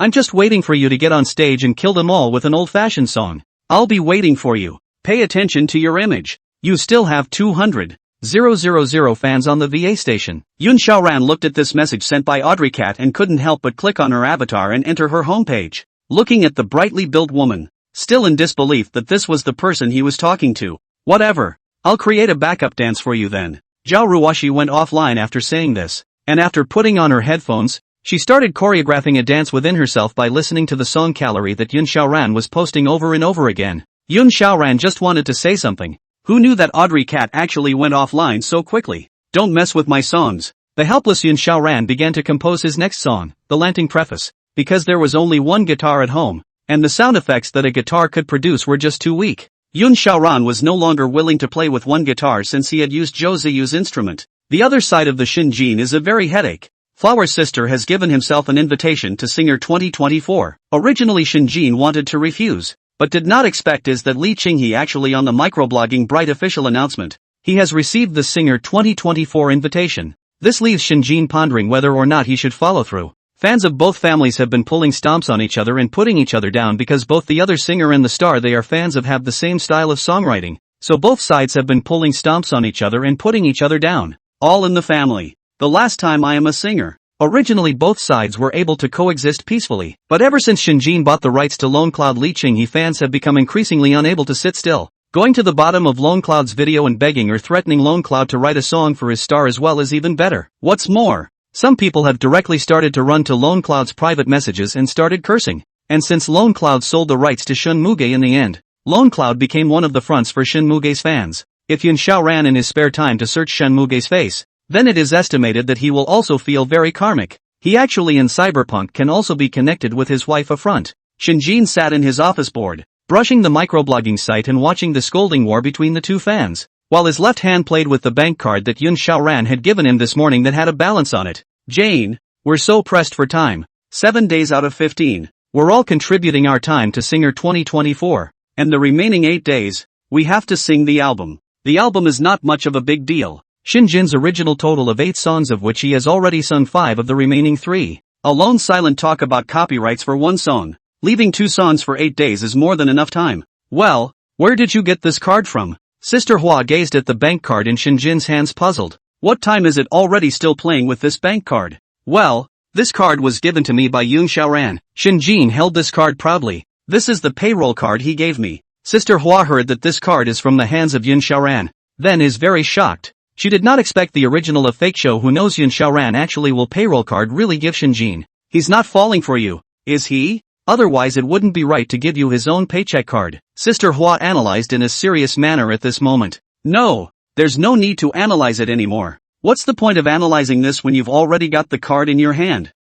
S1: I'm just waiting for you to get on stage and kill them all with an old-fashioned song. I'll be waiting for you. Pay attention to your image. You still have 200 000 fans on the VA station. Yun Xiaoran looked at this message sent by Audrey Cat and couldn't help but click on her avatar and enter her homepage. Looking at the brightly built woman, still in disbelief that this was the person he was talking to. Whatever. I'll create a backup dance for you then. Zhao Ruoshi went offline after saying this, and after putting on her headphones, she started choreographing a dance within herself by listening to the song Calorie that Yun Xiaoran was posting over and over again. Yun Xiaoran just wanted to say something. Who knew that Audrey Cat actually went offline so quickly? Don't mess with my songs. The helpless Yun Xiaoran began to compose his next song, The Lanting Preface, because there was only one guitar at home, and the sound effects that a guitar could produce were just too weak. Yun Xiaoran was no longer willing to play with one guitar since he had used Zhou Ziyu's instrument. The other side of the Xinjin is a very headache. Flower's sister has given himself an invitation to Singer 2024. Originally Xinjin wanted to refuse, but did not expect is that Li Qinghe actually on the microblogging Bright official announcement, he has received the Singer 2024 invitation. This leaves Xinjin pondering whether or not he should follow through. Fans of both families have been pulling stomps on each other and putting each other down because both the other singer and the star they are fans of have the same style of songwriting, so both sides have been pulling stomps on each other and putting each other down. All in the family. The last time I am a singer. Originally both sides were able to coexist peacefully, but ever since Xinjin bought the rights to Lone Cloud Li Qinghe fans have become increasingly unable to sit still, going to the bottom of Lone Cloud's video and begging or threatening Lone Cloud to write a song for his star as well as even better. What's more, some people have directly started to run to Lone Cloud's private messages and started cursing, and since Lone Cloud sold the rights to Shun Muge in the end, Lone Cloud became one of the fronts for Shin Muge's fans. If Yun Xiao ran in his spare time to search Shin Muge's face, then it is estimated that he will also feel very karmic. He actually in Cyberpunk can also be connected with his wife Affront. Xinjin sat in his office board, brushing the microblogging site and watching the scolding war between the two fans, while his left hand played with the bank card that Yun Xiaoran had given him this morning that had a balance on it. Jane, we're so pressed for time. 7 days out of 15. We're all contributing our time to Singer 2024. And the remaining 8 days, we have to sing the album. The album is not much of a big deal. Xinjin's original total of 8 songs of which he has already sung 5 of the remaining 3. A lone silent talk about copyrights for 1 song. Leaving 2 songs for 8 days is more than enough time. Well, where did you get this card from? Sister Hua gazed at the bank card in Xinjin's hands puzzled. What time is it already still playing with this bank card? Well, this card was given to me by Yun Xiaoran. Xinjin held this card proudly. This is the payroll card he gave me. Sister Hua heard that this card is from the hands of Yun Xiaoran, then is very shocked. She did not expect the original of Fake Show who knows Yun Xiaoran actually will payroll card really give Xinjin. He's not falling for you, is he? Otherwise it wouldn't be right to give you his own paycheck card. Sister Hua analyzed in a serious manner at this moment. No, there's no need to analyze it anymore. What's the point of analyzing this when you've already got the card in your hand?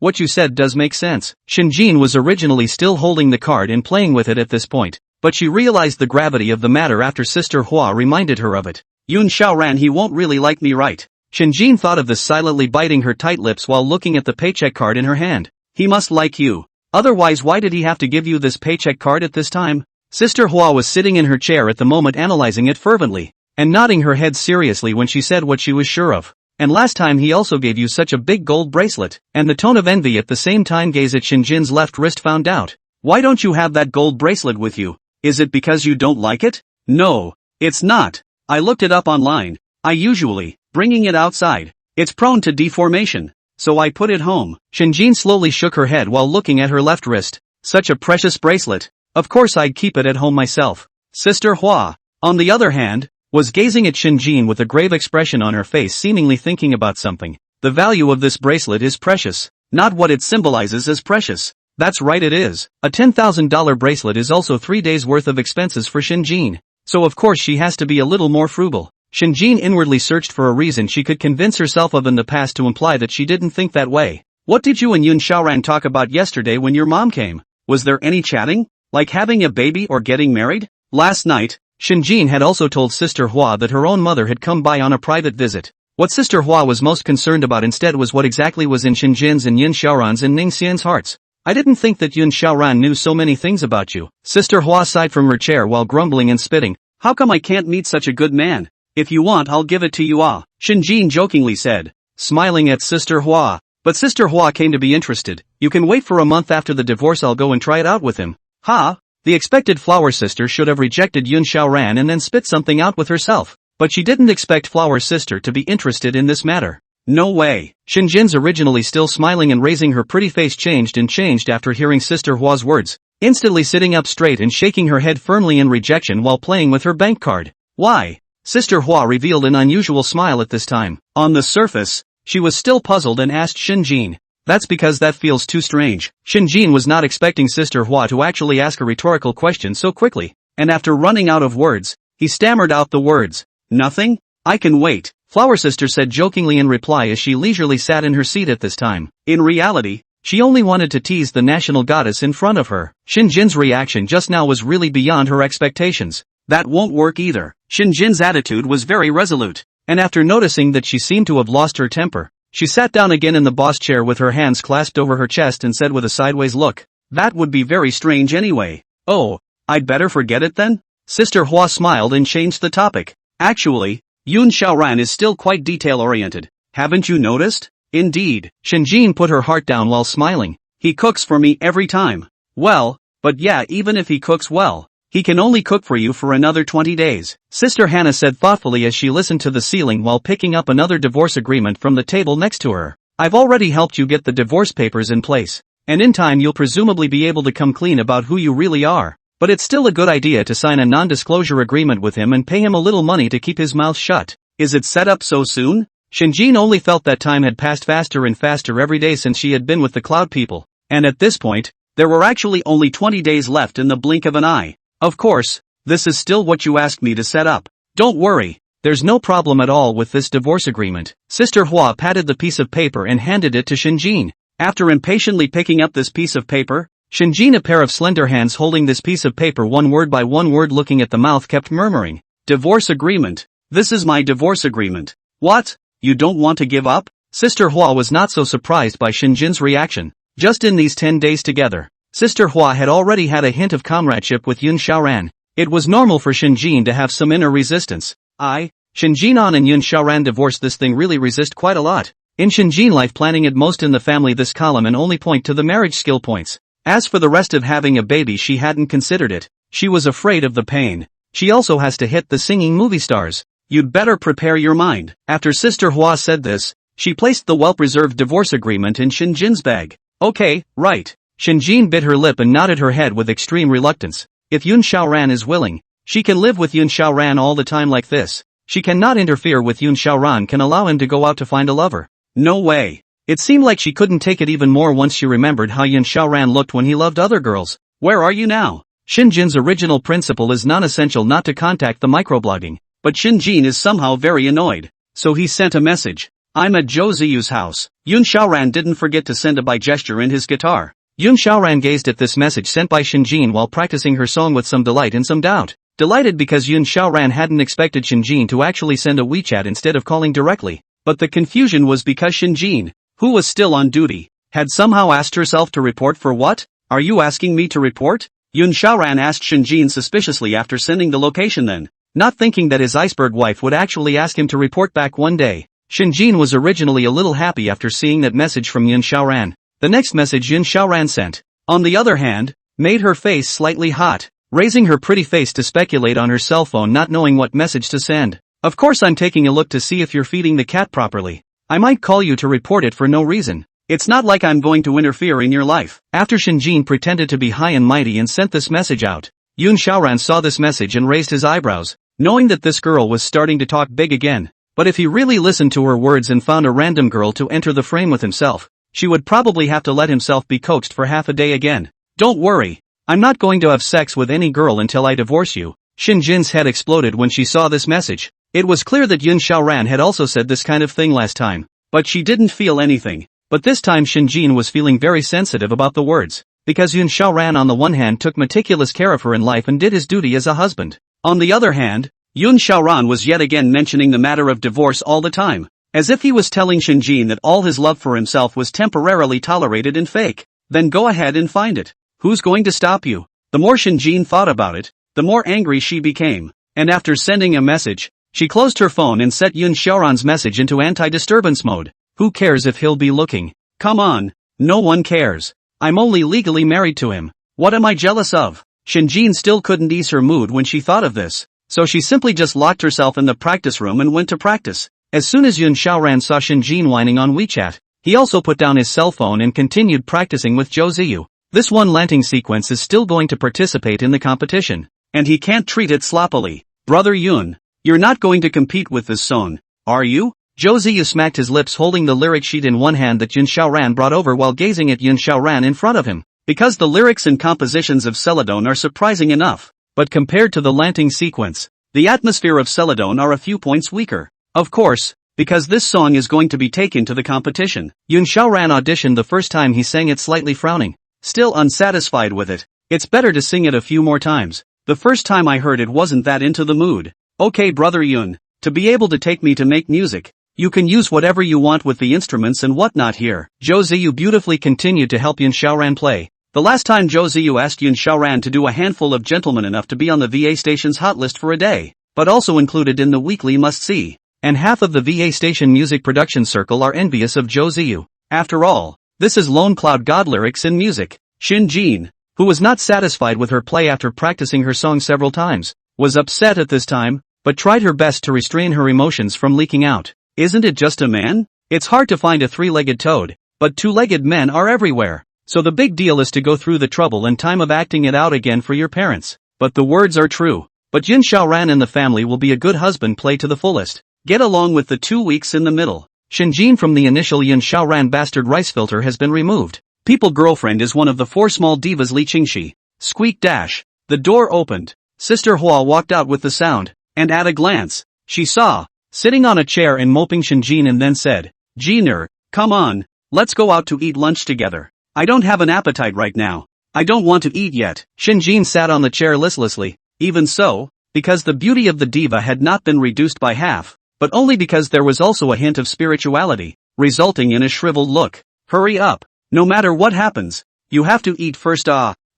S1: What you said does make sense. Xinjin was originally still holding the card and playing with it at this point, but she realized the gravity of the matter after Sister Hua reminded her of it. Yun Xiaoran, he won't really like me, right? Xinjin thought of this, silently biting her tight lips while looking at the paycheck card in her hand. He must like you. Otherwise why did he have to give you this paycheck card at this time? Sister Hua was sitting in her chair at the moment analyzing it fervently, and nodding her head seriously when she said what she was sure of. And last time he also gave you such a big gold bracelet, and the tone of envy at the same time gaze at Xinjin's left wrist found out. Why don't you have that gold bracelet with you? Is it because you don't like it? No, it's not. I looked it up online. I usually, bringing it outside, it's prone to deformation, so I put it home. Xinjin slowly shook her head while looking at her left wrist. Such a precious bracelet. Of course I'd keep it at home myself. Sister Hua, on the other hand, was gazing at Xinjin with a grave expression on her face, seemingly thinking about something. The value of this bracelet is precious, not what it symbolizes as precious. That's right, it is. A $10,000 bracelet is also 3 days worth of expenses for Xinjin. So of course she has to be a little more frugal. Xinjin inwardly searched for a reason she could convince herself of in the past to imply that she didn't think that way. What did you and Yun Xiaoran talk about yesterday when your mom came? Was there any chatting? Like having a baby or getting married? Last night, Xinjin had also told Sister Hua that her own mother had come by on a private visit. What Sister Hua was most concerned about instead was what exactly was in Xinjin's and Yun Xiaoran's and Ning Xian's hearts. I didn't think that Yun Xiaoran knew so many things about you. Sister Hua sighed from her chair while grumbling and spitting. How come I can't meet such a good man? If you want I'll give it to you, Xinjin jokingly said, smiling at Sister Hua. But Sister Hua came to be interested. You can wait for a month after the divorce, I'll go and try it out with him. Ha! The expected flower sister should have rejected Yun Xiaoran and then spit something out with herself. but she didn't expect Flower's sister to be interested in this matter. No way. Shinjin's originally still smiling and raising her pretty face changed after hearing Sister Hua's words, instantly sitting up straight and shaking her head firmly in rejection while playing with her bank card. Why? Sister Hua revealed an unusual smile at this time. On the surface, she was still puzzled and asked Shinjin. That's because that feels too strange. Shinjin was not expecting Sister Hua to actually ask a rhetorical question so quickly, and after running out of words, he stammered out the words, "Nothing? I can wait," Flower Sister said jokingly in reply as she leisurely sat in her seat at this time. In reality, she only wanted to tease the national goddess in front of her. Shinjin's reaction just now was really beyond her expectations. That won't work either. Shinjin's attitude was very resolute, and after noticing that she seemed to have lost her temper, she sat down again in the boss chair with her hands clasped over her chest and said with a sideways look, "That would be very strange anyway." "Oh, I'd better forget it then?" Sister Hua smiled and changed the topic. "Actually, Yun Xiaoran is still quite detail-oriented. Haven't you noticed?" "Indeed." Shinjin put her heart down while smiling. "He cooks for me every time." "Well, but yeah, even if he cooks well, he can only cook for you for another 20 days. Sister Hannah said thoughtfully as she listened to the ceiling while picking up another divorce agreement from the table next to her. "I've already helped you get the divorce papers in place, and in time you'll presumably be able to come clean about who you really are. But it's still a good idea to sign a non-disclosure agreement with him and pay him a little money to keep his mouth shut." "Is it set up so soon?" Shinjin only felt that time had passed faster and faster every day since she had been with the Cloud people, and at this point, there were actually only 20 days left in the blink of an eye. "Of course, this is still what you asked me to set up. Don't worry, there's no problem at all with this divorce agreement." Sister Hua patted the piece of paper and handed it to Shinjin. After impatiently picking up this piece of paper, Shinjin, a pair of slender hands holding this piece of paper one word by one word looking at the mouth, kept murmuring, "Divorce agreement. This is my divorce agreement. What? You don't want to give up?" Sister Hua was not so surprised by Shinjin's reaction. Just in these 10 days together, Sister Hua had already had a hint of comradeship with Yun Xiaoran. It was normal for Shinjin to have some inner resistance. Shinjin and Yun Xiaoran divorce, this thing really resist quite a lot. In Shinjin life planning at most in the family, this column and only point to the marriage skill points. As for the rest of having a baby, she hadn't considered it. She was afraid of the pain. She also has to hit the singing movie stars. "You'd better prepare your mind." After Sister Hua said this, she placed the well-preserved divorce agreement in Shinjin's bag. "Okay, right." Shinjin bit her lip and nodded her head with extreme reluctance. If Yun Xiaoran is willing, she can live with Yun Xiaoran all the time like this. She cannot interfere with Yun Xiaoran, can allow him to go out to find a lover. No way. It seemed like she couldn't take it even more once she remembered how Yun Xiaoran looked when he loved other girls. "Where are you now?" Shinjin's original principle is non-essential not to contact the microblogging, but Shinjin is somehow very annoyed. So he sent a message. "I'm at Zhou Ziyu's house." Yun Xiaoran didn't forget to send a by gesture in his guitar. Yun Xiaoran gazed at this message sent by Shinjin while practicing her song with some delight and some doubt. Delighted because Yun Xiaoran hadn't expected Shinjin to actually send a WeChat instead of calling directly. But the confusion was because Shinjin, who was still on duty, had somehow asked herself to report for what? "Are you asking me to report?" Yun Xiaoran asked Shinjin suspiciously after sending the location, then, not thinking that his iceberg wife would actually ask him to report back one day. Shinjin was originally a little happy after seeing that message from Yun Xiaoran. The next message Yun Xiaoran sent, on the other hand, made her face slightly hot, raising her pretty face to speculate on her cell phone, not knowing what message to send. "Of course I'm taking a look to see if you're feeding the cat properly. I might call you to report it for no reason. It's not like I'm going to interfere in your life." After Shinjin pretended to be high and mighty and sent this message out, Yun Xiaoran saw this message and raised his eyebrows, knowing that this girl was starting to talk big again. But if he really listened to her words and found a random girl to enter the frame with himself, she would probably have to let himself be coaxed for half a day again. "Don't worry. I'm not going to have sex with any girl until I divorce you." Shinjin's head exploded when she saw this message. It was clear that Yun Xiaoran had also said this kind of thing last time, but she didn't feel anything. But this time Shinjin was feeling very sensitive about the words, because Yun Xiaoran on the one hand took meticulous care of her in life and did his duty as a husband. On the other hand, Yun Xiaoran was yet again mentioning the matter of divorce all the time, as if he was telling Shinjin that all his love for himself was temporarily tolerated and fake. Then go ahead and find it. Who's going to stop you? The more Shinjin thought about it, the more angry she became, and after sending a message, she closed her phone and set Yun Xiaoran's message into anti-disturbance mode. Who cares if he'll be looking? Come on, no one cares. I'm only legally married to him. What am I jealous of? Shinjin still couldn't ease her mood when she thought of this. so she simply just locked herself in the practice room and went to practice. As soon as Yun Xiaoran saw Shinjin whining on WeChat, he also put down his cell phone and continued practicing with Zhou Ziyu. This one lanting sequence is still going to participate in the competition, and he can't treat it sloppily. Brother Yun, you're not going to compete with this song, are you? Zhou Ziyu smacked his lips, holding the lyric sheet in one hand that Yun Xiaoran brought over while gazing at Yun Xiaoran in front of him. Because the lyrics and compositions of Celadon are surprising enough, but compared to the lanting sequence, the atmosphere of Celadon are a few points weaker. Of course, because this song is going to be taken to the competition. Yun Xiaoran auditioned the first time he sang it slightly frowning, still unsatisfied with it. It's better to sing it a few more times. The first time I heard it wasn't that into the mood. Okay brother Yun, to be able to take me to make music, you can use whatever you want with the instruments and whatnot here. Zhou Ziyu beautifully continued to help Yun Xiaoran play. The last time Zhou Ziyu asked Yun Xiaoran to do a handful of gentlemen enough to be on the VA station's hot list for a day, but also included in the weekly must-see. And half of the VA station music production circle are envious of Zhou Ziyu. After all, this is Lone Cloud God lyrics in music. Shinjin, who was not satisfied with her play after practicing her song several times, was upset at this time, but tried her best to restrain her emotions from leaking out. Isn't it just a man? It's hard to find a three-legged toad, but two-legged men are everywhere. So the big deal is to go through the trouble and time of acting it out again for your parents. But the words are true. But Yun Xiaoran and the family will be a good husband play to the fullest. Get along with the 2 weeks in the middle. Shinjin from the initial Yun Xiaoran bastard rice filter has been removed. People girlfriend is one of the 4 small divas Li Qingxi. Squeak dash. The door opened. Sister Hua walked out with the sound, and at a glance, she saw, sitting on a chair and moping Shinjin and then said, Jiner, come on, let's go out to eat lunch together. I don't have an appetite right now. I don't want to eat yet. Shinjin sat on the chair listlessly. Even so, because the beauty of the diva had not been reduced by half, but only because there was also a hint of spirituality, resulting in a shriveled look. Hurry up. No matter what happens, you have to eat first.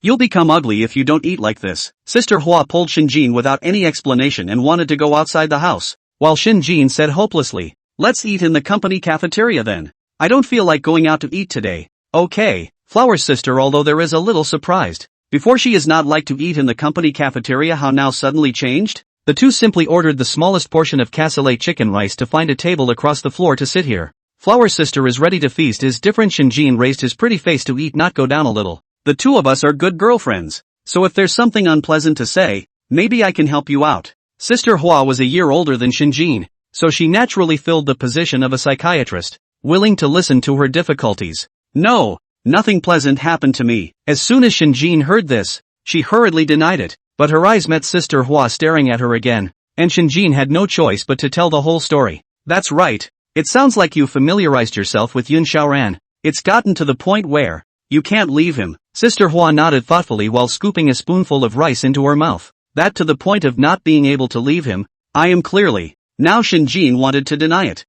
S1: You'll become ugly if you don't eat like this. Sister Hua pulled Shinjin without any explanation and wanted to go outside the house, while Shinjin said hopelessly, let's eat in the company cafeteria then. I don't feel like going out to eat today. Okay, Flower's sister, although there is a little surprised. Before she is not like to eat in the company cafeteria, how now suddenly changed? The two simply ordered the smallest portion of cassoulet chicken rice to find a table across the floor to sit here. Flower's sister is ready to feast is different. Shinjin raised his pretty face to eat not go down a little. The two of us are good girlfriends, so if there's something unpleasant to say, maybe I can help you out. Sister Hua was a year older than Shinjin, so she naturally filled the position of a psychiatrist, willing to listen to her difficulties. No, nothing pleasant happened to me. As soon as Shinjin heard this, she hurriedly denied it, but her eyes met Sister Hua staring at her again, and Shinjin had no choice but to tell the whole story. That's right. It sounds like you familiarized yourself with Yun Xiaoran. It's gotten to the point where you can't leave him. Sister Hua nodded thoughtfully while scooping a spoonful of rice into her mouth. That to the point of not being able to leave him. I am clearly. Now Shinjin wanted to deny it.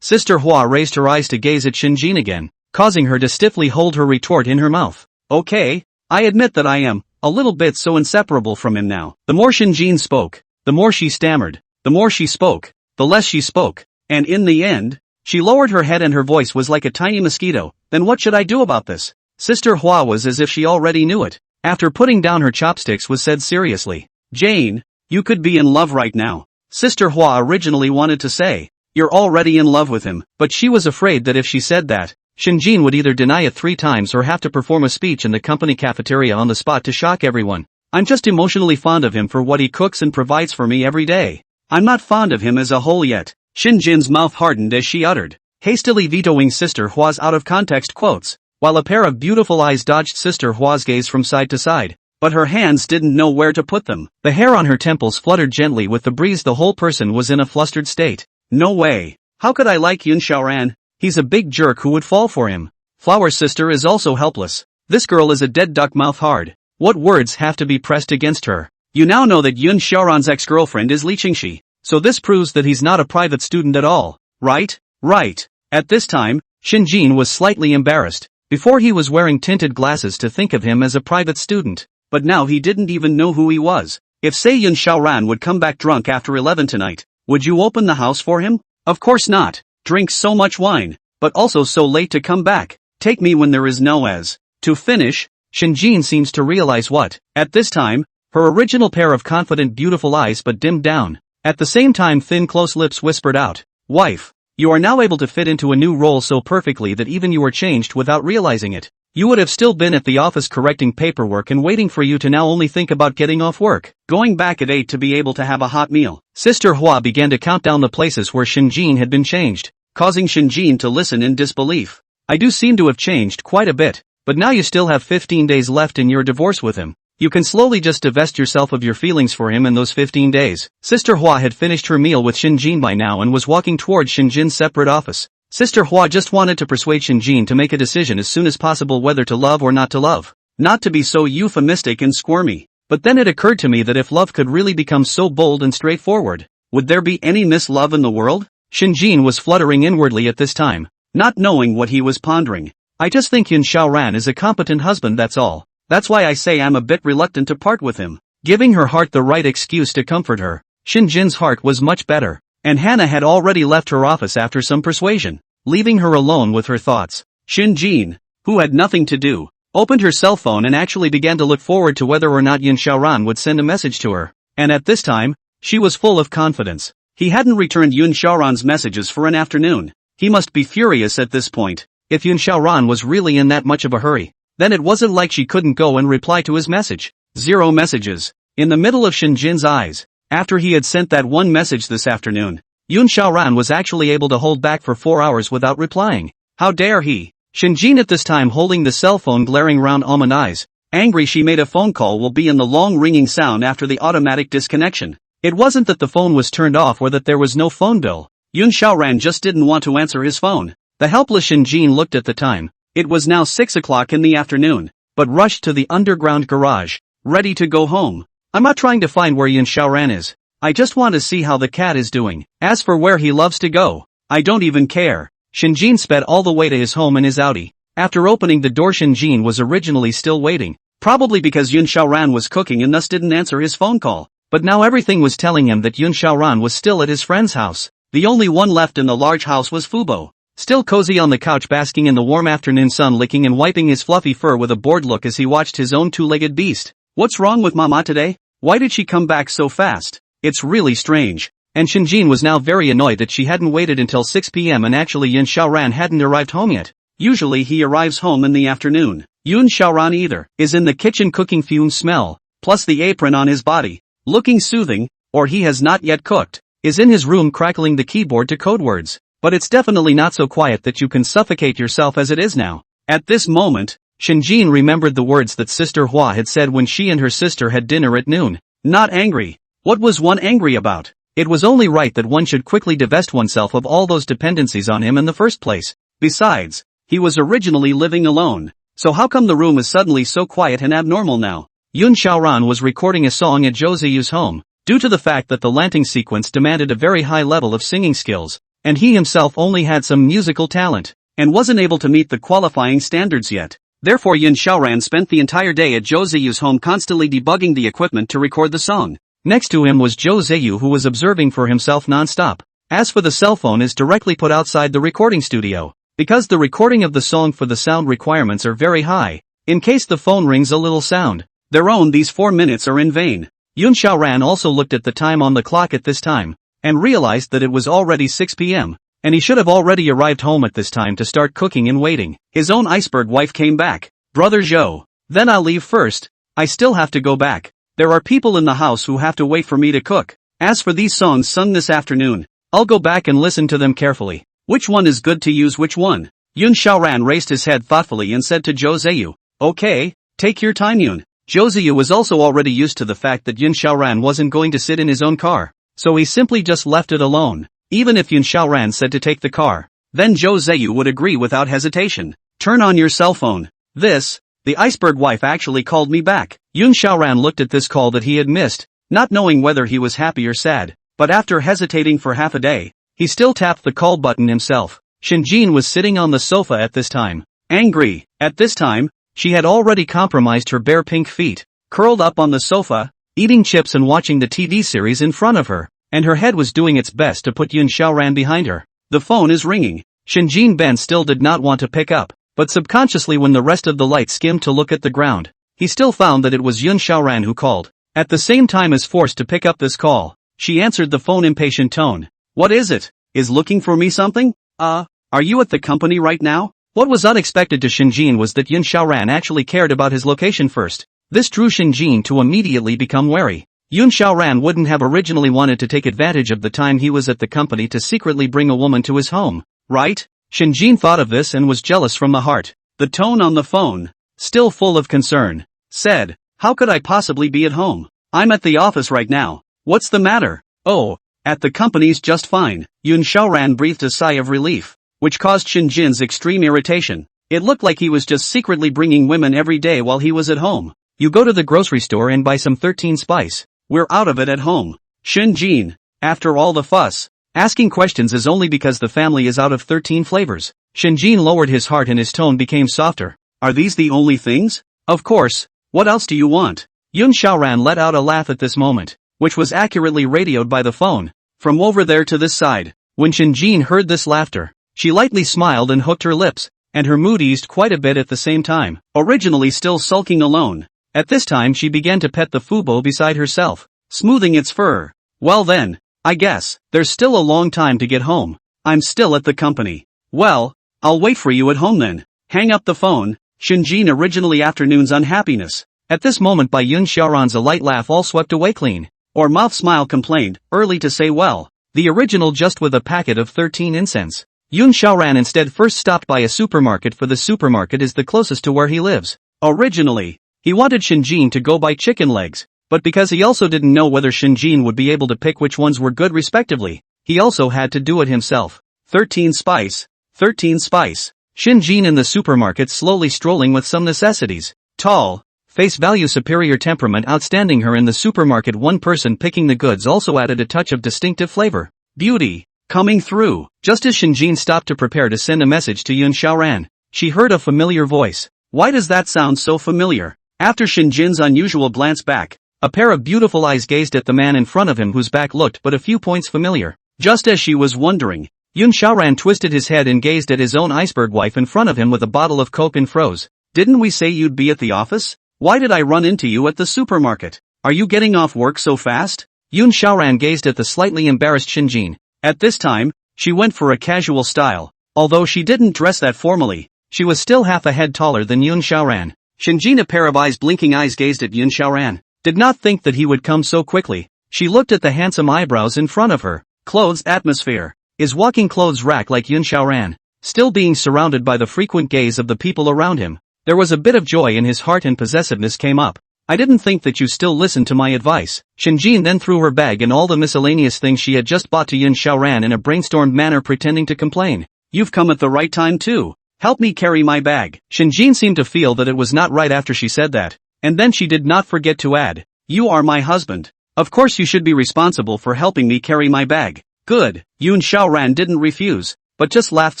S1: Sister Hua raised her eyes to gaze at Shinjin again, causing her to stiffly hold her retort in her mouth. Okay, I admit that I am a little bit so inseparable from him now. The more Shinjin spoke, the more she stammered. The more she spoke, the less she spoke. And in the end, she lowered her head and her voice was like a tiny mosquito. Then what should I do about this? Sister Hua was as if she already knew it. After putting down her chopsticks was said seriously. Jane, you could be in love right now. Sister Hua originally wanted to say, you're already in love with him, but she was afraid that if she said that, Shinjin would either deny it 3 times or have to perform a speech in the company cafeteria on the spot to shock everyone. I'm just emotionally fond of him for what he cooks and provides for me every day. I'm not fond of him as a whole yet. Shinjin's mouth hardened as she uttered, hastily vetoing Sister Hua's out-of-context quotes, while a pair of beautiful eyes dodged Sister Hua's gaze from side to side, but her hands didn't know where to put them. The hair on her temples fluttered gently with the breeze. The whole person was in a flustered state. No way. How could I like Yun Xiaoran? He's a big jerk who would fall for him. Flower's sister is also helpless. This girl is a dead duck mouth hard. What words have to be pressed against her? You now know that Yun Xiaoran's ex-girlfriend is Li Qingxi, so this proves that he's not a private student at all, right? Right. At this time, Shinjin was slightly embarrassed. Before he was wearing tinted glasses to think of him as a private student, but now he didn't even know who he was. If say Yun Xiaoran would come back drunk after 11 tonight, would you open the house for him? Of course not. Drinks so much wine, but also so late to come back. Take me when there is no as. To finish, Shinjin seems to realize what, at this time, Her original pair of confident beautiful eyes but dimmed down. At the same time thin close lips whispered out, "Wife, you are now able to fit into a new role so perfectly that even you are changed without realizing it. You would have still been at the office correcting paperwork and waiting for you to now only think about getting off work, going back at 8 to be able to have a hot meal." Sister Hua began to count down the places where Shinjin had been changed, causing Shinjin to listen in disbelief. "I do seem to have changed quite a bit, but now you still have 15 days left in your divorce with him. You can slowly just divest yourself of your feelings for him in those 15 days. Sister Hua had finished her meal with Shinjin by now and was walking towards Shinjin's separate office. Sister Hua just wanted to persuade Shinjin to make a decision as soon as possible whether to love or not to love. Not to be so euphemistic and squirmy. But then it occurred to me that if love could really become so bold and straightforward, would there be any mislove in the world? Shinjin was fluttering inwardly at this time, not knowing what he was pondering. "I just think Yun Xiaoran is a competent husband, that's all. That's why I say I'm a bit reluctant to part with him." Giving her heart the right excuse to comfort her, Shinjin's heart was much better, and Hannah had already left her office after some persuasion, leaving her alone with her thoughts. Shinjin, who had nothing to do, opened her cell phone and actually began to look forward to whether or not Yun Xiaoran would send a message to her, and at this time, she was full of confidence. He hadn't returned Yun Xiaoran's messages for an afternoon. He must be furious at this point. If Yun Xiaoran was really in that much of a hurry, then it wasn't like she couldn't go and reply to his message. 0 messages. In the middle of Shinjin's eyes, after he had sent that one message this afternoon, Yun Xiaoran was actually able to hold back for 4 hours without replying. How dare he? Shinjin at this time holding the cell phone glaring round almond eyes. Angry she made a phone call will be in the long ringing sound after the automatic disconnection. It wasn't that the phone was turned off or that there was no phone bill. Yun Xiaoran just didn't want to answer his phone. The helpless Shinjin looked at the time. It was now 6 o'clock in the afternoon, but rushed to the underground garage, ready to go home. "I'm not trying to find where Yun Xiaoran is. I just want to see how the cat is doing. As for where he loves to go, I don't even care." Shinjin sped all the way to his home in his Audi. After opening the door, Shinjin was originally still waiting, probably because Yun Xiaoran was cooking and thus didn't answer his phone call. But now everything was telling him that Yun Xiaoran was still at his friend's house. The only one left in the large house was Fubo, still cozy on the couch basking in the warm afternoon sun, licking and wiping his fluffy fur with a bored look as he watched his own two-legged beast. "What's wrong with Mama today? Why did she come back so fast? It's really strange." And Shinjin was now very annoyed that she hadn't waited until 6 p.m. and actually Yun Xiaoran hadn't arrived home yet. Usually he arrives home in the afternoon. Yun Xiaoran either is in the kitchen cooking, fume smell, plus the apron on his body, looking soothing, or he has not yet cooked, is in his room crackling the keyboard to code words. But it's definitely not so quiet that you can suffocate yourself as it is now. At this moment, Shinjin remembered the words that Sister Hua had said when she and her sister had dinner at noon. Not angry. What was one angry about? It was only right that one should quickly divest oneself of all those dependencies on him in the first place. Besides, he was originally living alone. So how come the room is suddenly so quiet and abnormal now? Yun Xiaoran was recording a song at Zhou Ziyu's home. Due to the fact that the lanting sequence demanded a very high level of singing skills, and he himself only had some musical talent, and wasn't able to meet the qualifying standards yet. Therefore Yun Xiaoran spent the entire day at Zhou Ziyu's home constantly debugging the equipment to record the song. Next to him was Zhou Ziyu, who was observing for himself non-stop. As for the cell phone, is directly put outside the recording studio, because the recording of the song for the sound requirements are very high. In case the phone rings, a little sound. Their own these 4 minutes are in vain. Yun Xiaoran also looked at the time on the clock at this time, and realized that it was already 6 p.m., and he should have already arrived home at this time to start cooking and waiting. His own iceberg wife came back. "Brother Zhou, then I'll leave first. I still have to go back. There are people in the house who have to wait for me to cook. As for these songs sung this afternoon, I'll go back and listen to them carefully. Which one is good to use, which one?" Yun Xiaoran raised his head thoughtfully and said to Zhou Ziyu, "Okay, take your time, Yun." Zhou Ziyu was also already used to the fact that Yun Xiaoran wasn't going to sit in his own car, so he simply just left it alone. Even if Yun Xiaoran said to take the car, then Zhou Ziyu would agree without hesitation. "Turn on your cell phone. The iceberg wife actually called me back." Yun Xiaoran looked at this call that he had missed, not knowing whether he was happy or sad, but after hesitating for half a day, he still tapped the call button himself. Shinjin was sitting on the sofa at this time, angry. At this time, she had already compromised her bare pink feet, curled up on the sofa, eating chips and watching the TV series in front of her, and her head was doing its best to put Yun Xiaoran behind her. The phone is ringing. Shinjin Ben still did not want to pick up, but subconsciously when the rest of the light skimmed to look at the ground, he still found that it was Yun Xiaoran who called. At the same time as forced to pick up this call, she answered the phone impatient tone. What is it? Is looking for me something? Are you at the company right now? What was unexpected to Shinjin was that Yun Xiaoran actually cared about his location first. This drew Shinjin to immediately become wary. Yun Xiaoran wouldn't have originally wanted to take advantage of the time he was at the company to secretly bring a woman to his home, right? Shinjin thought of this and was jealous from the heart. The tone on the phone, still full of concern, said, how could I possibly be at home? I'm at the office right now. What's the matter? Oh, at the company's just fine. Yun Xiaoran breathed a sigh of relief, which caused Shinjin's extreme irritation. It looked like he was just secretly bringing women every day while he was at home. You go to the grocery store and buy some 13 spice. We're out of it at home. Shinjin, after all the fuss, asking questions is only because the family is out of 13 flavors. Shinjin lowered his heart and his tone became softer. Are these the only things? Of course. What else do you want? Yun Xiaoran let out a laugh at this moment, which was accurately radioed by the phone, from over there to this side. When Shinjin heard this laughter, she lightly smiled and hooked her lips, and her mood eased quite a bit at the same time. Originally still sulking alone, at this time she began to pet the fubo beside herself, smoothing its fur. Well then, I guess, there's still a long time to get home. I'm still at the company. Well, I'll wait for you at home then. Hang up the phone. Shinjin originally afternoon's unhappiness, at this moment by Yun Xiaoran's a light laugh all swept away clean, or mouth smile complained, early to say well, the original just with a packet of 13 incense. Yun Xiaoran instead first stopped by a supermarket, for the supermarket is the closest to where he lives. Originally, he wanted Shinjin to go buy chicken legs, but because he also didn't know whether Shinjin would be able to pick which ones were good respectively, he also had to do it himself. 13 spice. 13 spice. Shinjin in the supermarket slowly strolling with some necessities. Tall, face value superior temperament outstanding her in the supermarket. One person picking the goods also added a touch of distinctive flavor. Beauty, coming through. Just as Shinjin stopped to prepare to send a message to Yun Xiaoran, she heard a familiar voice. Why does that sound so familiar? After Shinjin's unusual glance back, a pair of beautiful eyes gazed at the man in front of him whose back looked but a few points familiar. Just as she was wondering, Yun Xiaoran twisted his head and gazed at his own iceberg wife in front of him with a bottle of Coke in froze. Didn't we say you'd be at the office? Why did I run into you at the supermarket? Are you getting off work so fast? Yun Xiaoran gazed at the slightly embarrassed Shinjin. At this time, she went for a casual style. Although she didn't dress that formally, she was still half a head taller than Yun Xiaoran. Shinjin, a pair of blinking eyes gazed at Yun Xiaoran. Did not think that he would come so quickly. She looked at the handsome eyebrows in front of her. Clothes atmosphere. Is walking clothes rack like Yun Xiaoran. Still being surrounded by the frequent gaze of the people around him, there was a bit of joy in his heart and possessiveness came up. I didn't think that you still listened to my advice. Shinjin then threw her bag and all the miscellaneous things she had just bought to Yun Xiaoran in a brainstormed manner, pretending to complain. You've come at the right time too. Help me carry my bag. Shinjin seemed to feel that it was not right after she said that, and then she did not forget to add, you are my husband. Of course you should be responsible for helping me carry my bag. Good. Yun Xiaoran didn't refuse, but just laughed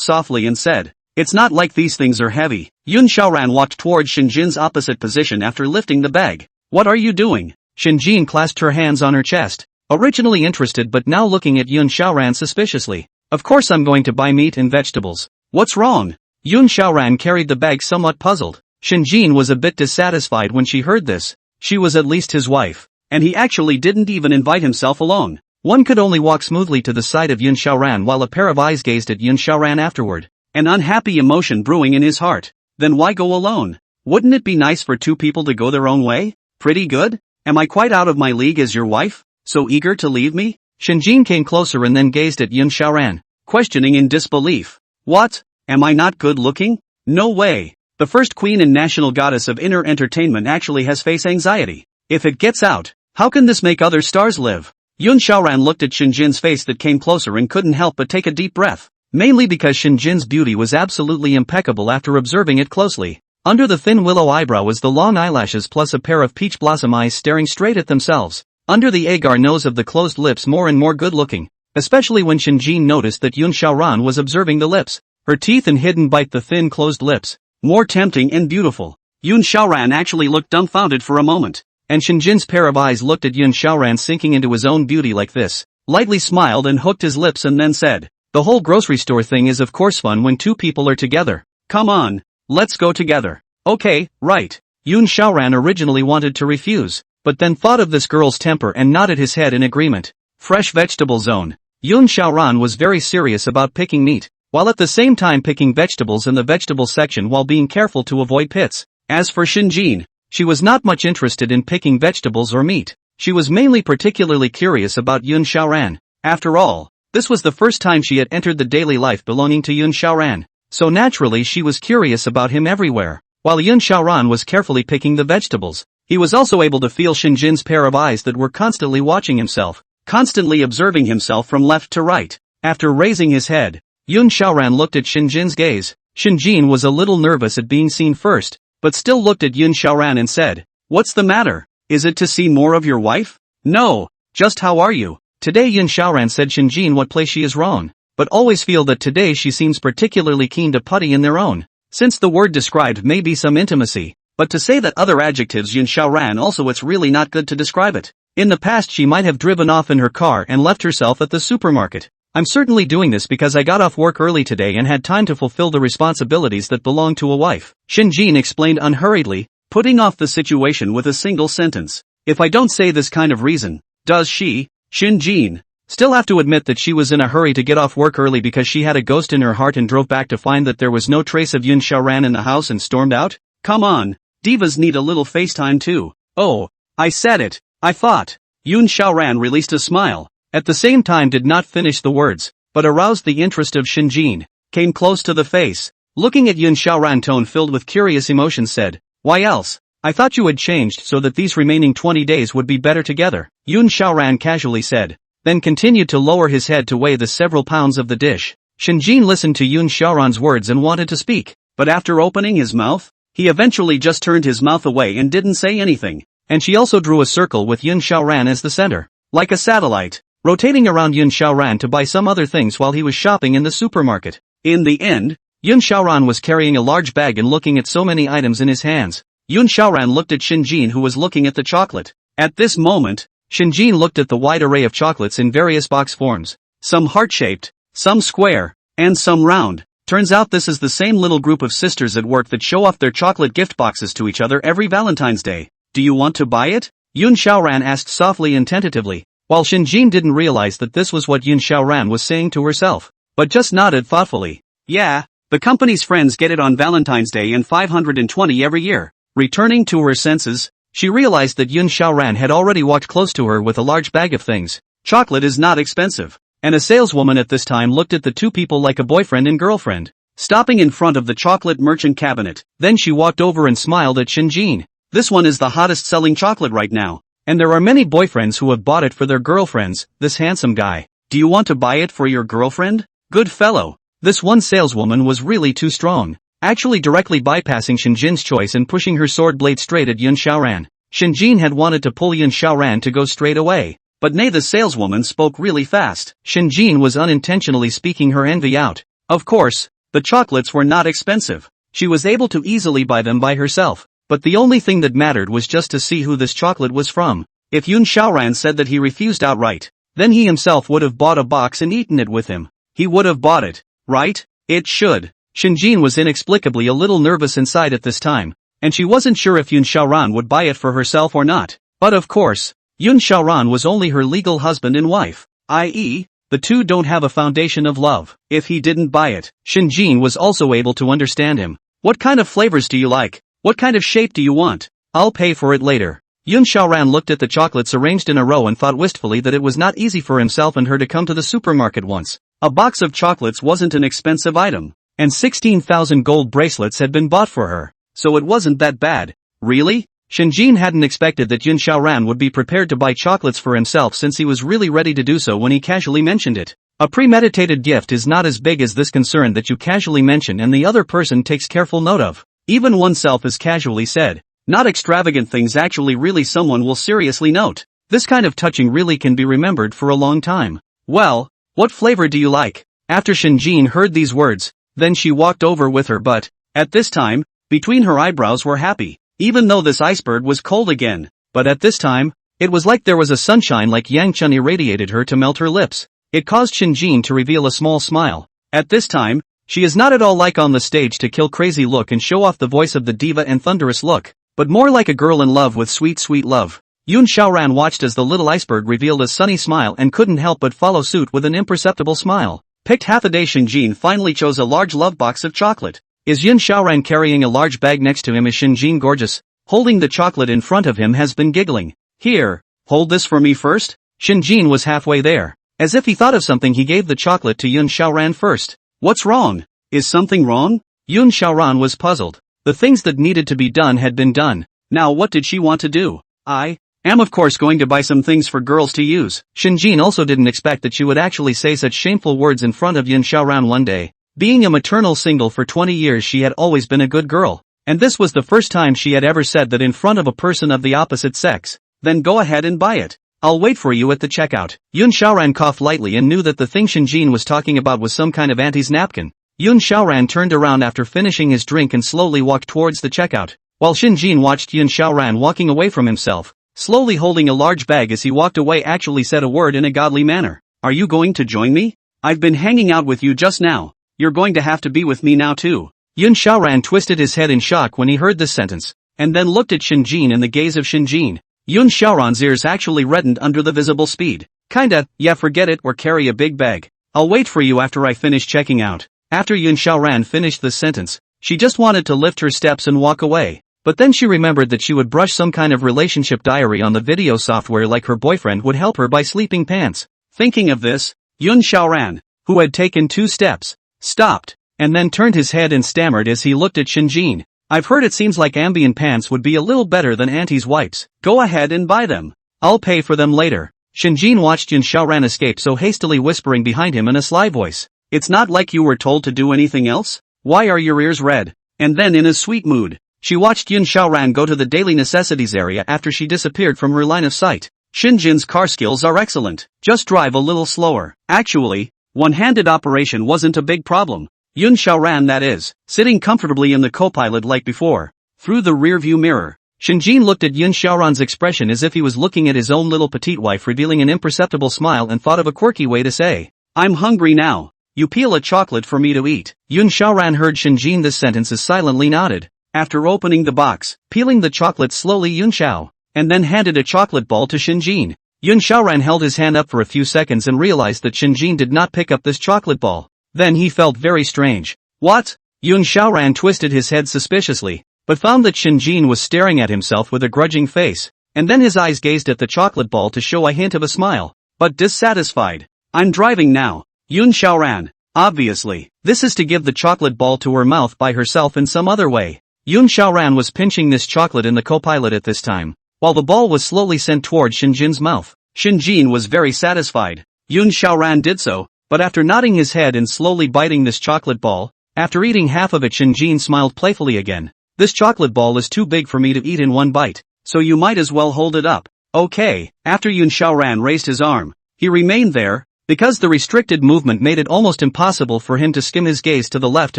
S1: softly and said, it's not like these things are heavy. Yun Xiaoran walked towards Shinjin's opposite position after lifting the bag. What are you doing? Shinjin clasped her hands on her chest, originally interested but now looking at Yun Xiaoran suspiciously. Of course I'm going to buy meat and vegetables. What's wrong? Yun Xiaoran carried the bag somewhat puzzled. Shinjin was a bit dissatisfied when she heard this. She was at least his wife, and he actually didn't even invite himself along. One could only walk smoothly to the side of Yun Xiaoran while a pair of eyes gazed at Yun Xiaoran afterward, an unhappy emotion brewing in his heart. Then why go alone? Wouldn't it be nice for two people to go their own way? Pretty good? Am I quite out of my league as your wife? So eager to leave me? Shinjin came closer and then gazed at Yun Xiaoran, questioning in disbelief. What? Am I not good looking? No way. The first queen and national goddess of inner entertainment actually has face anxiety. If it gets out, how can this make other stars live? Yun Xiaoran looked at Shinjin's face that came closer and couldn't help but take a deep breath, mainly because Shinjin's beauty was absolutely impeccable after observing it closely. Under the thin willow eyebrow was the long eyelashes plus a pair of peach blossom eyes staring straight at themselves. Under the agar nose of the closed lips more and more good looking, especially when Shinjin noticed that Yun Xiaoran was observing the lips. Her teeth and hidden bite the thin closed lips, more tempting and beautiful. Yun Xiaoran actually looked dumbfounded for a moment. And Shinjin's pair of eyes looked at Yun Xiaoran sinking into his own beauty like this, lightly smiled and hooked his lips and then said, the whole grocery store thing is of course fun when two people are together. Come on, let's go together. Okay, right. Yun Xiaoran originally wanted to refuse, but then thought of this girl's temper and nodded his head in agreement. Fresh vegetable zone. Yun Xiaoran was very serious about picking meat, while at the same time picking vegetables in the vegetable section while being careful to avoid pits. As for Shinjin, she was not much interested in picking vegetables or meat. She was mainly particularly curious about Yun Xiaoran. After all, this was the first time she had entered the daily life belonging to Yun Xiaoran, so naturally she was curious about him everywhere. While Yun Xiaoran was carefully picking the vegetables, he was also able to feel Shinjin's pair of eyes that were constantly watching himself, constantly observing himself from left to right. After raising his head, Yun Xiaoran looked at Shinjin's gaze. Shinjin was a little nervous at being seen first, but still looked at Yun Xiaoran and said, "What's the matter? Is it to see more of your wife?" "No, just how are you?" Today Yun Xiaoran said Shinjin what place she is wrong, but always feel that today she seems particularly keen to putty in their own. Since the word described may be some intimacy, but to say that other adjectives Yun Xiaoran also it's really not good to describe it. In the past she might have driven off in her car and left herself at the supermarket. "I'm certainly doing this because I got off work early today and had time to fulfill the responsibilities that belong to a wife," Shinjin explained unhurriedly, putting off the situation with a single sentence. "If I don't say this kind of reason, does she?" Shinjin still have to admit that she was in a hurry to get off work early because she had a ghost in her heart and drove back to find that there was no trace of Yun Xiaoran in the house and stormed out. "Come on, divas need a little FaceTime too." "Oh, I said it, I thought." Yun Xiaoran released a smile, at the same time did not finish the words, but aroused the interest of Shinjin, came close to the face, looking at Yun Xiaoran tone filled with curious emotion said, "Why else? I thought you had changed so that these remaining 20 days would be better together," Yun Xiaoran casually said, then continued to lower his head to weigh the several pounds of the dish. Shinjin listened to Yun Xiaoran's words and wanted to speak, but after opening his mouth, he eventually just turned his mouth away and didn't say anything, and she also drew a circle with Yun Xiaoran as the center, like a satellite, rotating around Yun Xiaoran to buy some other things while he was shopping in the supermarket. In the end, Yun Xiaoran was carrying a large bag and looking at so many items in his hands. Yun Xiaoran looked at Shinjin who was looking at the chocolate. At this moment, Shinjin looked at the wide array of chocolates in various box forms, some heart-shaped, some square, and some round. Turns out this is the same little group of sisters at work that show off their chocolate gift boxes to each other every Valentine's Day. "Do you want to buy it?" Yun Xiaoran asked softly and tentatively, while Shinjin didn't realize that this was what Yun Xiaoran was saying to herself, but just nodded thoughtfully. "Yeah, the company's friends get it on Valentine's Day and 520 every year." Returning to her senses, she realized that Yun Xiaoran had already walked close to her with a large bag of things. Chocolate is not expensive, and a saleswoman at this time looked at the two people like a boyfriend and girlfriend, stopping in front of the chocolate merchant cabinet. Then she walked over and smiled at Shinjin. "This one is the hottest selling chocolate right now, and there are many boyfriends who have bought it for their girlfriends, this handsome guy. Do you want to buy it for your girlfriend? Good fellow." This one saleswoman was really too strong, actually directly bypassing Shinjin's choice and pushing her sword blade straight at Yun Xiaoran. Shinjin had wanted to pull Yun Xiaoran to go straight away, but nay, the saleswoman spoke really fast. Shinjin was unintentionally speaking her envy out. Of course, the chocolates were not expensive. She was able to easily buy them by herself, but the only thing that mattered was just to see who this chocolate was from. If Yun Xiaoran said that he refused outright, then he himself would have bought a box and eaten it with him. He would have bought it, right? It should. Shinjin was inexplicably a little nervous inside at this time, and she wasn't sure if Yun Xiaoran would buy it for herself or not. But of course, Yun Xiaoran was only her legal husband and wife, i.e., the two don't have a foundation of love. If he didn't buy it, Shinjin was also able to understand him. "What kind of flavors do you like? What kind of shape do you want? I'll pay for it later." Yun Xiaoran looked at the chocolates arranged in a row and thought wistfully that it was not easy for himself and her to come to the supermarket once. A box of chocolates wasn't an expensive item, and 16,000 gold bracelets had been bought for her, so it wasn't that bad. Really? Shinjin hadn't expected that Yun Xiaoran would be prepared to buy chocolates for himself since he was really ready to do so when he casually mentioned it. A premeditated gift is not as big as this concern that you casually mention and the other person takes careful note of. Even oneself is casually said. Not extravagant things, actually really someone will seriously note. This kind of touching really can be remembered for a long time. "Well, what flavor do you like?" After Shinjin heard these words, then she walked over with her but, at this time, between her eyebrows were happy, even though this iceberg was cold again. But at this time, it was like there was a sunshine like Yangchun irradiated her to melt her lips. It caused Shinjin to reveal a small smile. At this time, she is not at all like on the stage to kill crazy look and show off the voice of the diva and thunderous look, but more like a girl in love with sweet sweet love. Yun Xiaoran watched as the little iceberg revealed a sunny smile and couldn't help but follow suit with an imperceptible smile. Picked half a day. Shinjin finally chose a large love box of chocolate. Is Yun Xiaoran carrying a large bag next to him? Is Shinjin gorgeous? Holding the chocolate in front of him has been giggling. Here, hold this for me first? Shinjin was halfway there. As if he thought of something, he gave the chocolate to Yun Xiaoran first. What's wrong? Is something wrong? Yun Xiaoran was puzzled. The things that needed to be done had been done. Now what did she want to do? I am of course going to buy some things for girls to use. Shinjin also didn't expect that she would actually say such shameful words in front of Yun Xiaoran one day. Being a maternal single for 20 years, she had always been a good girl. And this was the first time she had ever said that in front of a person of the opposite sex. Then go ahead and buy it. I'll wait for you at the checkout. Yun Xiaoran coughed lightly and knew that the thing Shinjin was talking about was some kind of auntie's napkin. Yun Xiaoran turned around after finishing his drink and slowly walked towards the checkout, while Shinjin watched Yun Xiaoran walking away from himself, slowly holding a large bag. As he walked away, actually said a word in a godly manner. Are you going to join me? I've been hanging out with you just now. You're going to have to be with me now too. Yun Xiaoran twisted his head in shock when he heard this sentence, and then looked at Shinjin. In the gaze of Shinjin, Yun Xiaoran's ears actually reddened under the visible speed. Kinda, yeah, forget it or carry a big bag. I'll wait for you after I finish checking out. After Yun Xiaoran finished the sentence, she just wanted to lift her steps and walk away. But then she remembered that she would brush some kind of relationship diary on the video software like her boyfriend would help her buy sleeping pants. Thinking of this, Yun Xiaoran, who had taken 2 steps, stopped, and then turned his head and stammered as he looked at Shinjin. I've heard it seems like ambient pants would be a little better than auntie's wipes. Go ahead and buy them. I'll pay for them later. Shinjin watched Yun Xiaoran escape so hastily, whispering behind him in a sly voice. It's not like you were told to do anything else? Why are your ears red? And then in a sweet mood, she watched Yun Xiaoran go to the daily necessities area after she disappeared from her line of sight. Shinjin's car skills are excellent. Just drive a little slower. Actually, one-handed operation wasn't a big problem. Yun Xiaoran, that is, sitting comfortably in the co-pilot like before. Through the rear-view mirror, Shinjin looked at Yun Xiaoran's expression as if he was looking at his own little petite wife, revealing an imperceptible smile, and thought of a quirky way to say, I'm hungry now. You peel a chocolate for me to eat. Yun Xiaoran heard Shinjin this sentence as silently nodded. After opening the box, peeling the chocolate slowly, Yun Xiao, and then handed a chocolate ball to Shinjin. Yun Xiaoran held his hand up for a few seconds and realized that Shinjin did not pick up this chocolate ball. Then he felt very strange. What? Yun Xiaoran twisted his head suspiciously, but found that Shinjin was staring at himself with a grudging face, and then his eyes gazed at the chocolate ball to show a hint of a smile, but dissatisfied. I'm driving now. Yun Xiaoran. Obviously, this is to give the chocolate ball to her mouth by herself in some other way. Yun Xiaoran was pinching this chocolate in the co-pilot at this time, while the ball was slowly sent towards Shinjin's mouth. Shinjin was very satisfied. Yun Xiaoran did so, but after nodding his head and slowly biting this chocolate ball, after eating half of it, Shinjin smiled playfully again. This chocolate ball is too big for me to eat in one bite, so you might as well hold it up. Okay. After Yun Xiaoran raised his arm, he remained there, because the restricted movement made it almost impossible for him to skim his gaze to the left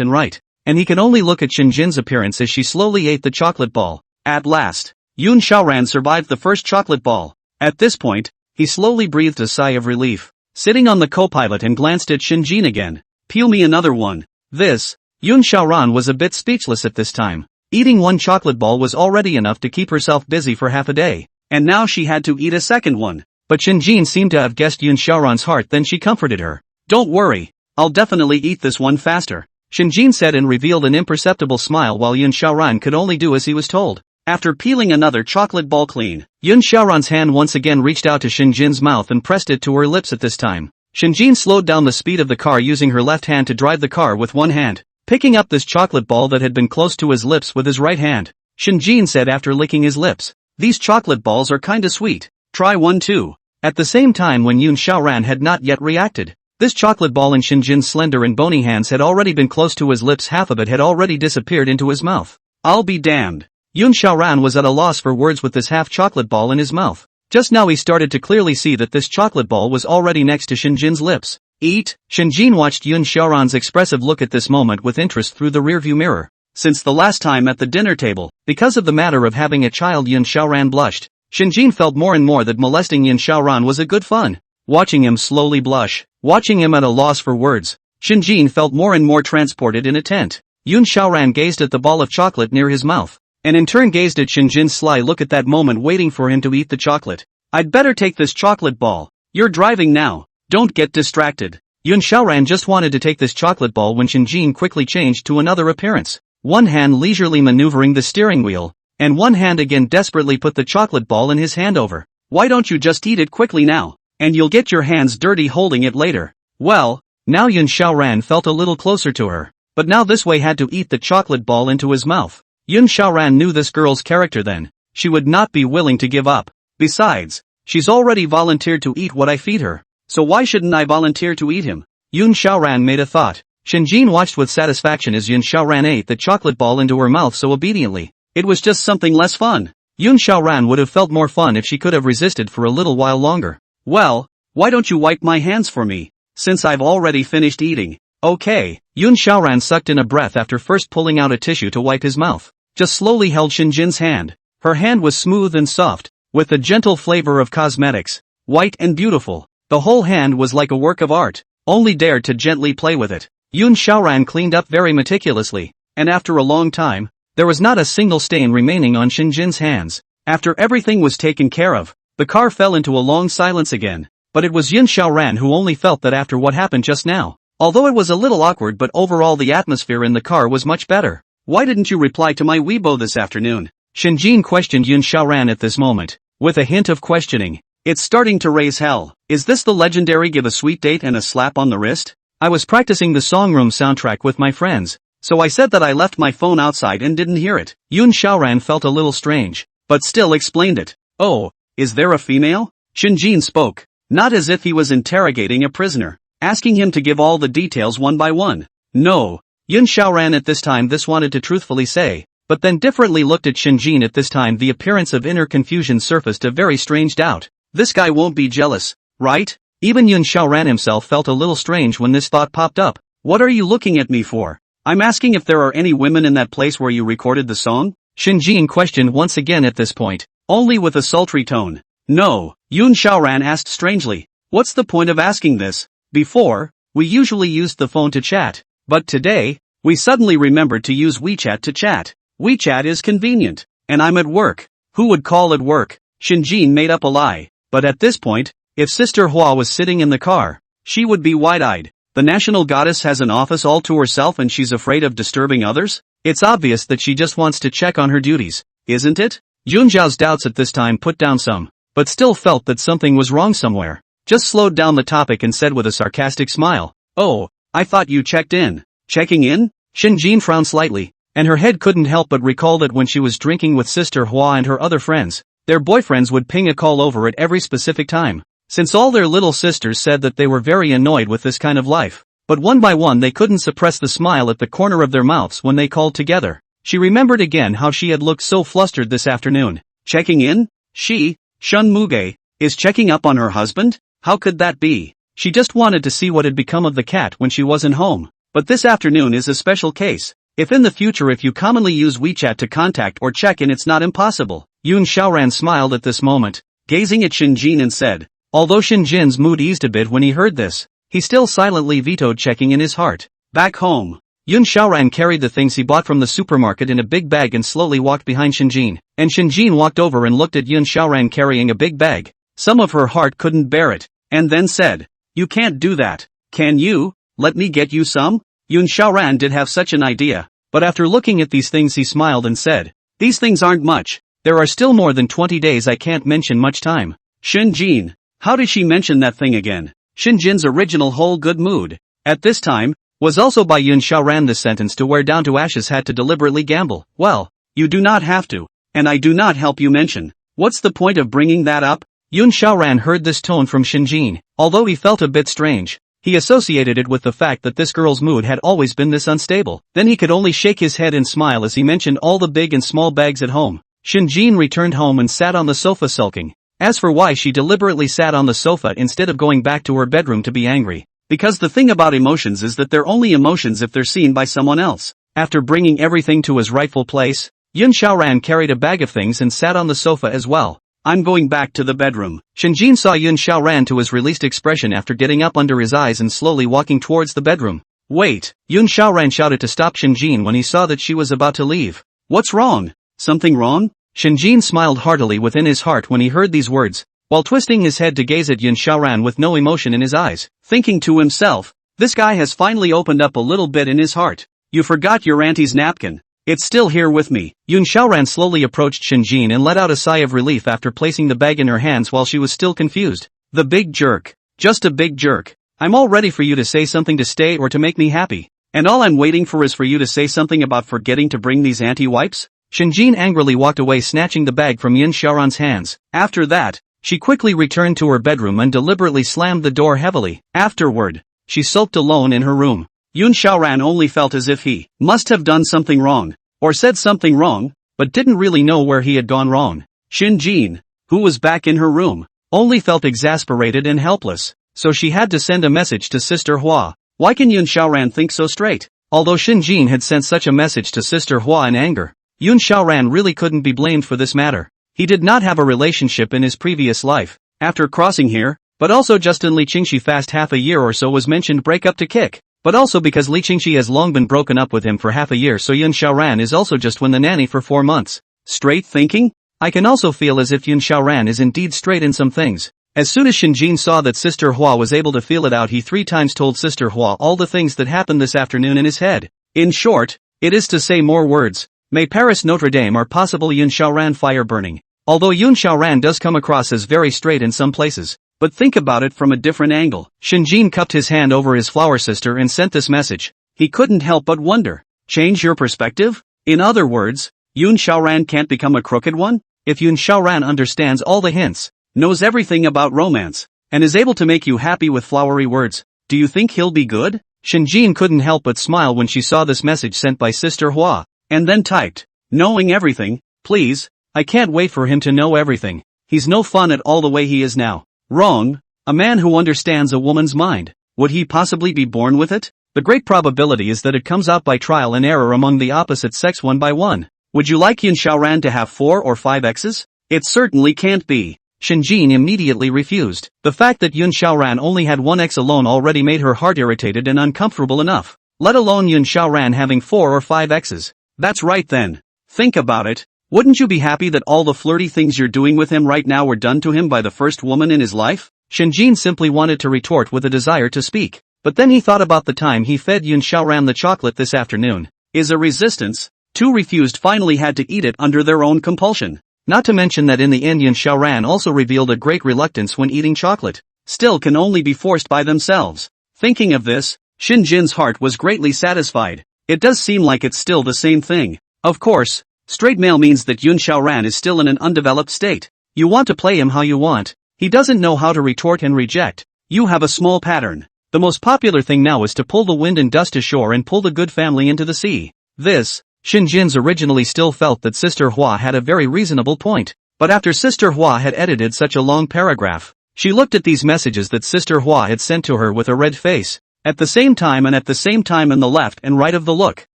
S1: and right, and he could only look at Shinjin's appearance as she slowly ate the chocolate ball. At last, Yun Xiaoran survived the first chocolate ball. At this point, he slowly breathed a sigh of relief, sitting on the co-pilot, and glanced at Shinjin again. Peel me another one. This, Yun Xiaoran was a bit speechless at this time. Eating one chocolate ball was already enough to keep herself busy for half a day, and now she had to eat a second one. But Shinjin seemed to have guessed Yun Xiaoran's heart. Then she comforted her. Don't worry, I'll definitely eat this one faster, Shinjin said, and revealed an imperceptible smile while Yun Xiaoran could only do as he was told. After peeling another chocolate ball clean, Yun Xiaoran's hand once again reached out to Shinjin's mouth and pressed it to her lips. At this time, Shinjin slowed down the speed of the car, using her left hand to drive the car with one hand, picking up this chocolate ball that had been close to his lips with his right hand. Shinjin said after licking his lips, these chocolate balls are kinda sweet. Try one too. At the same time, when Yun Xiaoran had not yet reacted, this chocolate ball in Shinjin's slender and bony hands had already been close to his lips. Half of it had already disappeared into his mouth. I'll be damned. Yun Xiaoran was at a loss for words with this half chocolate ball in his mouth. Just now he started to clearly see that this chocolate ball was already next to Shinjin's lips. Eat? Shinjin watched Yun Xiaoran's expressive look at this moment with interest through the rearview mirror. Since the last time at the dinner table, because of the matter of having a child, Yun Xiaoran blushed. Shinjin felt more and more that molesting Yun Xiaoran was a good fun. Watching him slowly blush, watching him at a loss for words, Shinjin felt more and more transported in a tent. Yun Xiaoran gazed at the ball of chocolate near his mouth. and in turn gazed at Shinjin's sly look at that moment waiting for him to eat the chocolate. I'd better take this chocolate ball. You're driving now. Don't get distracted. Yun Xiaoran just wanted to take this chocolate ball when Shinjin quickly changed to another appearance. One hand leisurely maneuvering the steering wheel, and one hand again desperately put the chocolate ball in his hand over. Why don't you just eat it quickly now, and you'll get your hands dirty holding it later. Well, now Yun Xiaoran felt a little closer to her, but now this way had to eat the chocolate ball into his mouth. Yun Xiaoran knew this girl's character then. She would not be willing to give up. Besides, she's already volunteered to eat what I feed her, so why shouldn't I volunteer to eat him? Yun Xiaoran made a thought. Shinjin watched with satisfaction as Yun Xiaoran ate the chocolate ball into her mouth so obediently. It was just something less fun. Yun Xiaoran would have felt more fun if she could have resisted for a little while longer. Well, why don't you wipe my hands for me, since I've already finished eating? Okay. Yun Xiaoran sucked in a breath after first pulling out a tissue to wipe his mouth. Just slowly held Shinjin's hand. Her hand was smooth and soft, with the gentle flavor of cosmetics, white and beautiful. The whole hand was like a work of art, only dared to gently play with it. Yun Xiaoran cleaned up very meticulously, and after a long time, there was not a single stain remaining on Shinjin's hands. After everything was taken care of, the car fell into a long silence again, but it was Yun Xiaoran who only felt that after what happened just now. Although it was a little awkward, but overall the atmosphere in the car was much better. Why didn't you reply to my Weibo this afternoon? Shinjin questioned Yun Xiaoran at this moment, with a hint of questioning. It's starting to raise hell. Is this the legendary give a sweet date and a slap on the wrist? I was practicing the Songroom soundtrack with my friends, so I said that I left my phone outside and didn't hear it. Yun Xiaoran felt a little strange, but still explained it. Oh, is there a female? Shinjin spoke, not as if he was interrogating a prisoner, asking him to give all the details one by one. No. Yun Xiaoran at this time wanted to truthfully say, but then differently looked at Shinjin at this time. The appearance of inner confusion surfaced a very strange doubt. This guy won't be jealous, right? Even Yun Xiaoran himself felt a little strange when this thought popped up. What are you looking at me for? I'm asking if there are any women in that place where you recorded the song? Shinjin questioned once again at this point, only with a sultry tone. No, Yun Xiaoran asked strangely. What's the point of asking this? Before, we usually used the phone to chat, but today, we suddenly remembered to use WeChat to chat. WeChat is convenient, and I'm at work. Who would call at work? Shinjin made up a lie, but at this point, if Sister Hua was sitting in the car, she would be wide-eyed. The national goddess has an office all to herself and she's afraid of disturbing others? It's obvious that she just wants to check on her duties, isn't it? Junjiao's doubts at this time put down some, but still felt that something was wrong somewhere. Just slowed down the topic and said with a sarcastic smile, "Oh, I thought you checked in." Checking in? Shinjin frowned slightly, and her head couldn't help but recall that when she was drinking with Sister Hua and her other friends, their boyfriends would ping a call over at every specific time. Since all their little sisters said that they were very annoyed with this kind of life, but one by one they couldn't suppress the smile at the corner of their mouths when they called together. She remembered again how she had looked so flustered this afternoon. Checking in? She, Shun Muge, is checking up on her husband? How could that be? She just wanted to see what had become of the cat when she wasn't home. But this afternoon is a special case. If in the future if you commonly use WeChat to contact or check in, it's not impossible. Yun Xiaoran smiled at this moment, gazing at Shinjin and said. Although Shinjin's mood eased a bit when he heard this, he still silently vetoed checking in his heart. Back home, Yun Xiaoran carried the things he bought from the supermarket in a big bag and slowly walked behind Shinjin. And Shinjin walked over and looked at Yun Xiaoran carrying a big bag. Some of her heart couldn't bear it, and then said, "You can't do that, can you? Let me get you some?" Yun Xiaoran did have such an idea, but after looking at these things he smiled and said, "These things aren't much. There are still more than 20 days. I can't mention much time." Shinjin. How did she mention that thing again? Shinjin's original whole good mood, at this time, was also by Yun Xiaoran. This sentence to wear down to ashes had to deliberately gamble. Well, you do not have to, and I do not help you mention. What's the point of bringing that up? Yun Xiaoran heard this tone from Shinjin, although he felt a bit strange. He associated it with the fact that this girl's mood had always been this unstable. Then he could only shake his head and smile as he mentioned all the big and small bags at home. Shinjin returned home and sat on the sofa sulking. As for why she deliberately sat on the sofa instead of going back to her bedroom to be angry. Because the thing about emotions is that they're only emotions if they're seen by someone else. After bringing everything to his rightful place, Yun Xiaoran carried a bag of things and sat on the sofa as well. I'm going back to the bedroom. Shinjin saw Yun Xiaoran to his released expression after getting up under his eyes and slowly walking towards the bedroom. Wait, Yun Xiaoran shouted to stop Shinjin when he saw that she was about to leave. What's wrong? Something wrong? Shinjin smiled heartily within his heart when he heard these words, while twisting his head to gaze at Yun Xiaoran with no emotion in his eyes, thinking to himself, this guy has finally opened up a little bit in his heart. You forgot your auntie's napkin. It's still here with me. Yun Xiaoran slowly approached Shinjin and let out a sigh of relief after placing the bag in her hands while she was still confused. The big jerk. Just a big jerk. I'm all ready for you to say something to stay or to make me happy. And all I'm waiting for is for you to say something about forgetting to bring these anti-wipes? Shinjin angrily walked away, snatching the bag from Yun Xiaoran's hands. After that, she quickly returned to her bedroom and deliberately slammed the door heavily. Afterward, she sulked alone in her room. Yun Xiaoran only felt as if he must have done something wrong, or said something wrong, but didn't really know where he had gone wrong. Shinjin, who was back in her room, only felt exasperated and helpless, so she had to send a message to Sister Hua. Why can Yun Xiaoran think so straight? Although Shinjin had sent such a message to Sister Hua in anger, Yun Xiaoran really couldn't be blamed for this matter. He did not have a relationship in his previous life. After crossing here, but also just in Li Qingxi fast half a year or so was mentioned break up to kick. But also because Li Qingxi has long been broken up with him for half a year, so Yun Xiaoran is also just with the nanny for 4 months. Straight thinking? I can also feel as if Yun Xiaoran is indeed straight in some things. As soon as Shinjin saw that Sister Hua was able to feel it out, he 3 times told Sister Hua all the things that happened this afternoon in his head. In short, it is to say more words. May Paris Notre Dame or possible Yun Xiaoran fire burning. Although Yun Xiaoran does come across as very straight in some places. But think about it from a different angle. Shinjin cupped his hand over his flower sister and sent this message. He couldn't help but wonder. Change your perspective? In other words, Yun Xiaoran can't become a crooked one? If Yun Xiaoran understands all the hints, knows everything about romance, and is able to make you happy with flowery words, do you think he'll be good? Shinjin couldn't help but smile when she saw this message sent by Sister Hua, and then typed, knowing everything, please, I can't wait for him to know everything. He's no fun at all the way he is now. Wrong. A man who understands a woman's mind. Would he possibly be born with it? The great probability is that it comes out by trial and error among the opposite sex one by one. Would you like Yun Xiaoran to have 4 or 5 exes? It certainly can't be. Shinjin immediately refused. The fact that Yun Xiaoran only had 1 ex alone already made her heart irritated and uncomfortable enough. Let alone Yun Xiaoran having 4 or 5 exes. That's right then. Think about it. Wouldn't you be happy that all the flirty things you're doing with him right now were done to him by the first woman in his life? Shinjin simply wanted to retort with a desire to speak, but then he thought about the time he fed Yun Xiaoran the chocolate this afternoon. Is a resistance? 2 refused finally had to eat it under their own compulsion. Not to mention that in the end Yun Xiaoran also revealed a great reluctance when eating chocolate. Still can only be forced by themselves. Thinking of this, Shinjin's heart was greatly satisfied. It does seem like it's still the same thing. Of course. Straight male means that Yun Xiaoran is still in an undeveloped state. You want to play him how you want. He doesn't know how to retort and reject. You have a small pattern. The most popular thing now is to pull the wind and dust ashore and pull the good family into the sea. This, Shinjin's originally still felt that Sister Hua had a very reasonable point. But after Sister Hua had edited such a long paragraph, she looked at these messages that Sister Hua had sent to her with a red face. At the same time in the left and right of the look.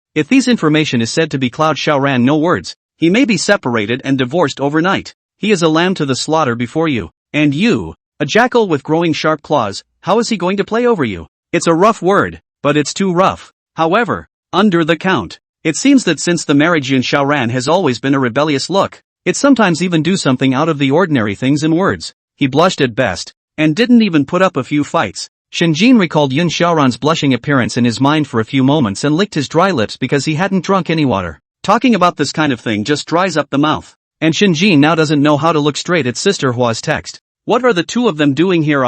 S1: If these information is said to be Cloud Xiaoran no words, he may be separated and divorced overnight. He is a lamb to the slaughter before you. And you, a jackal with growing sharp claws, how is he going to play over you? It's a rough word, but it's too rough. However, under the count, it seems that since the marriage Yun Xiaoran has always been a rebellious look. It sometimes even do something out of the ordinary things in words. He blushed at best, and didn't even put up a few fights. Shinjin recalled Yun Xiaoran's blushing appearance in his mind for a few moments and licked his dry lips because he hadn't drunk any water. Talking about this kind of thing just dries up the mouth. And Shinjin now doesn't know how to look straight at Sister Hua's text. What are the 2 of them doing here?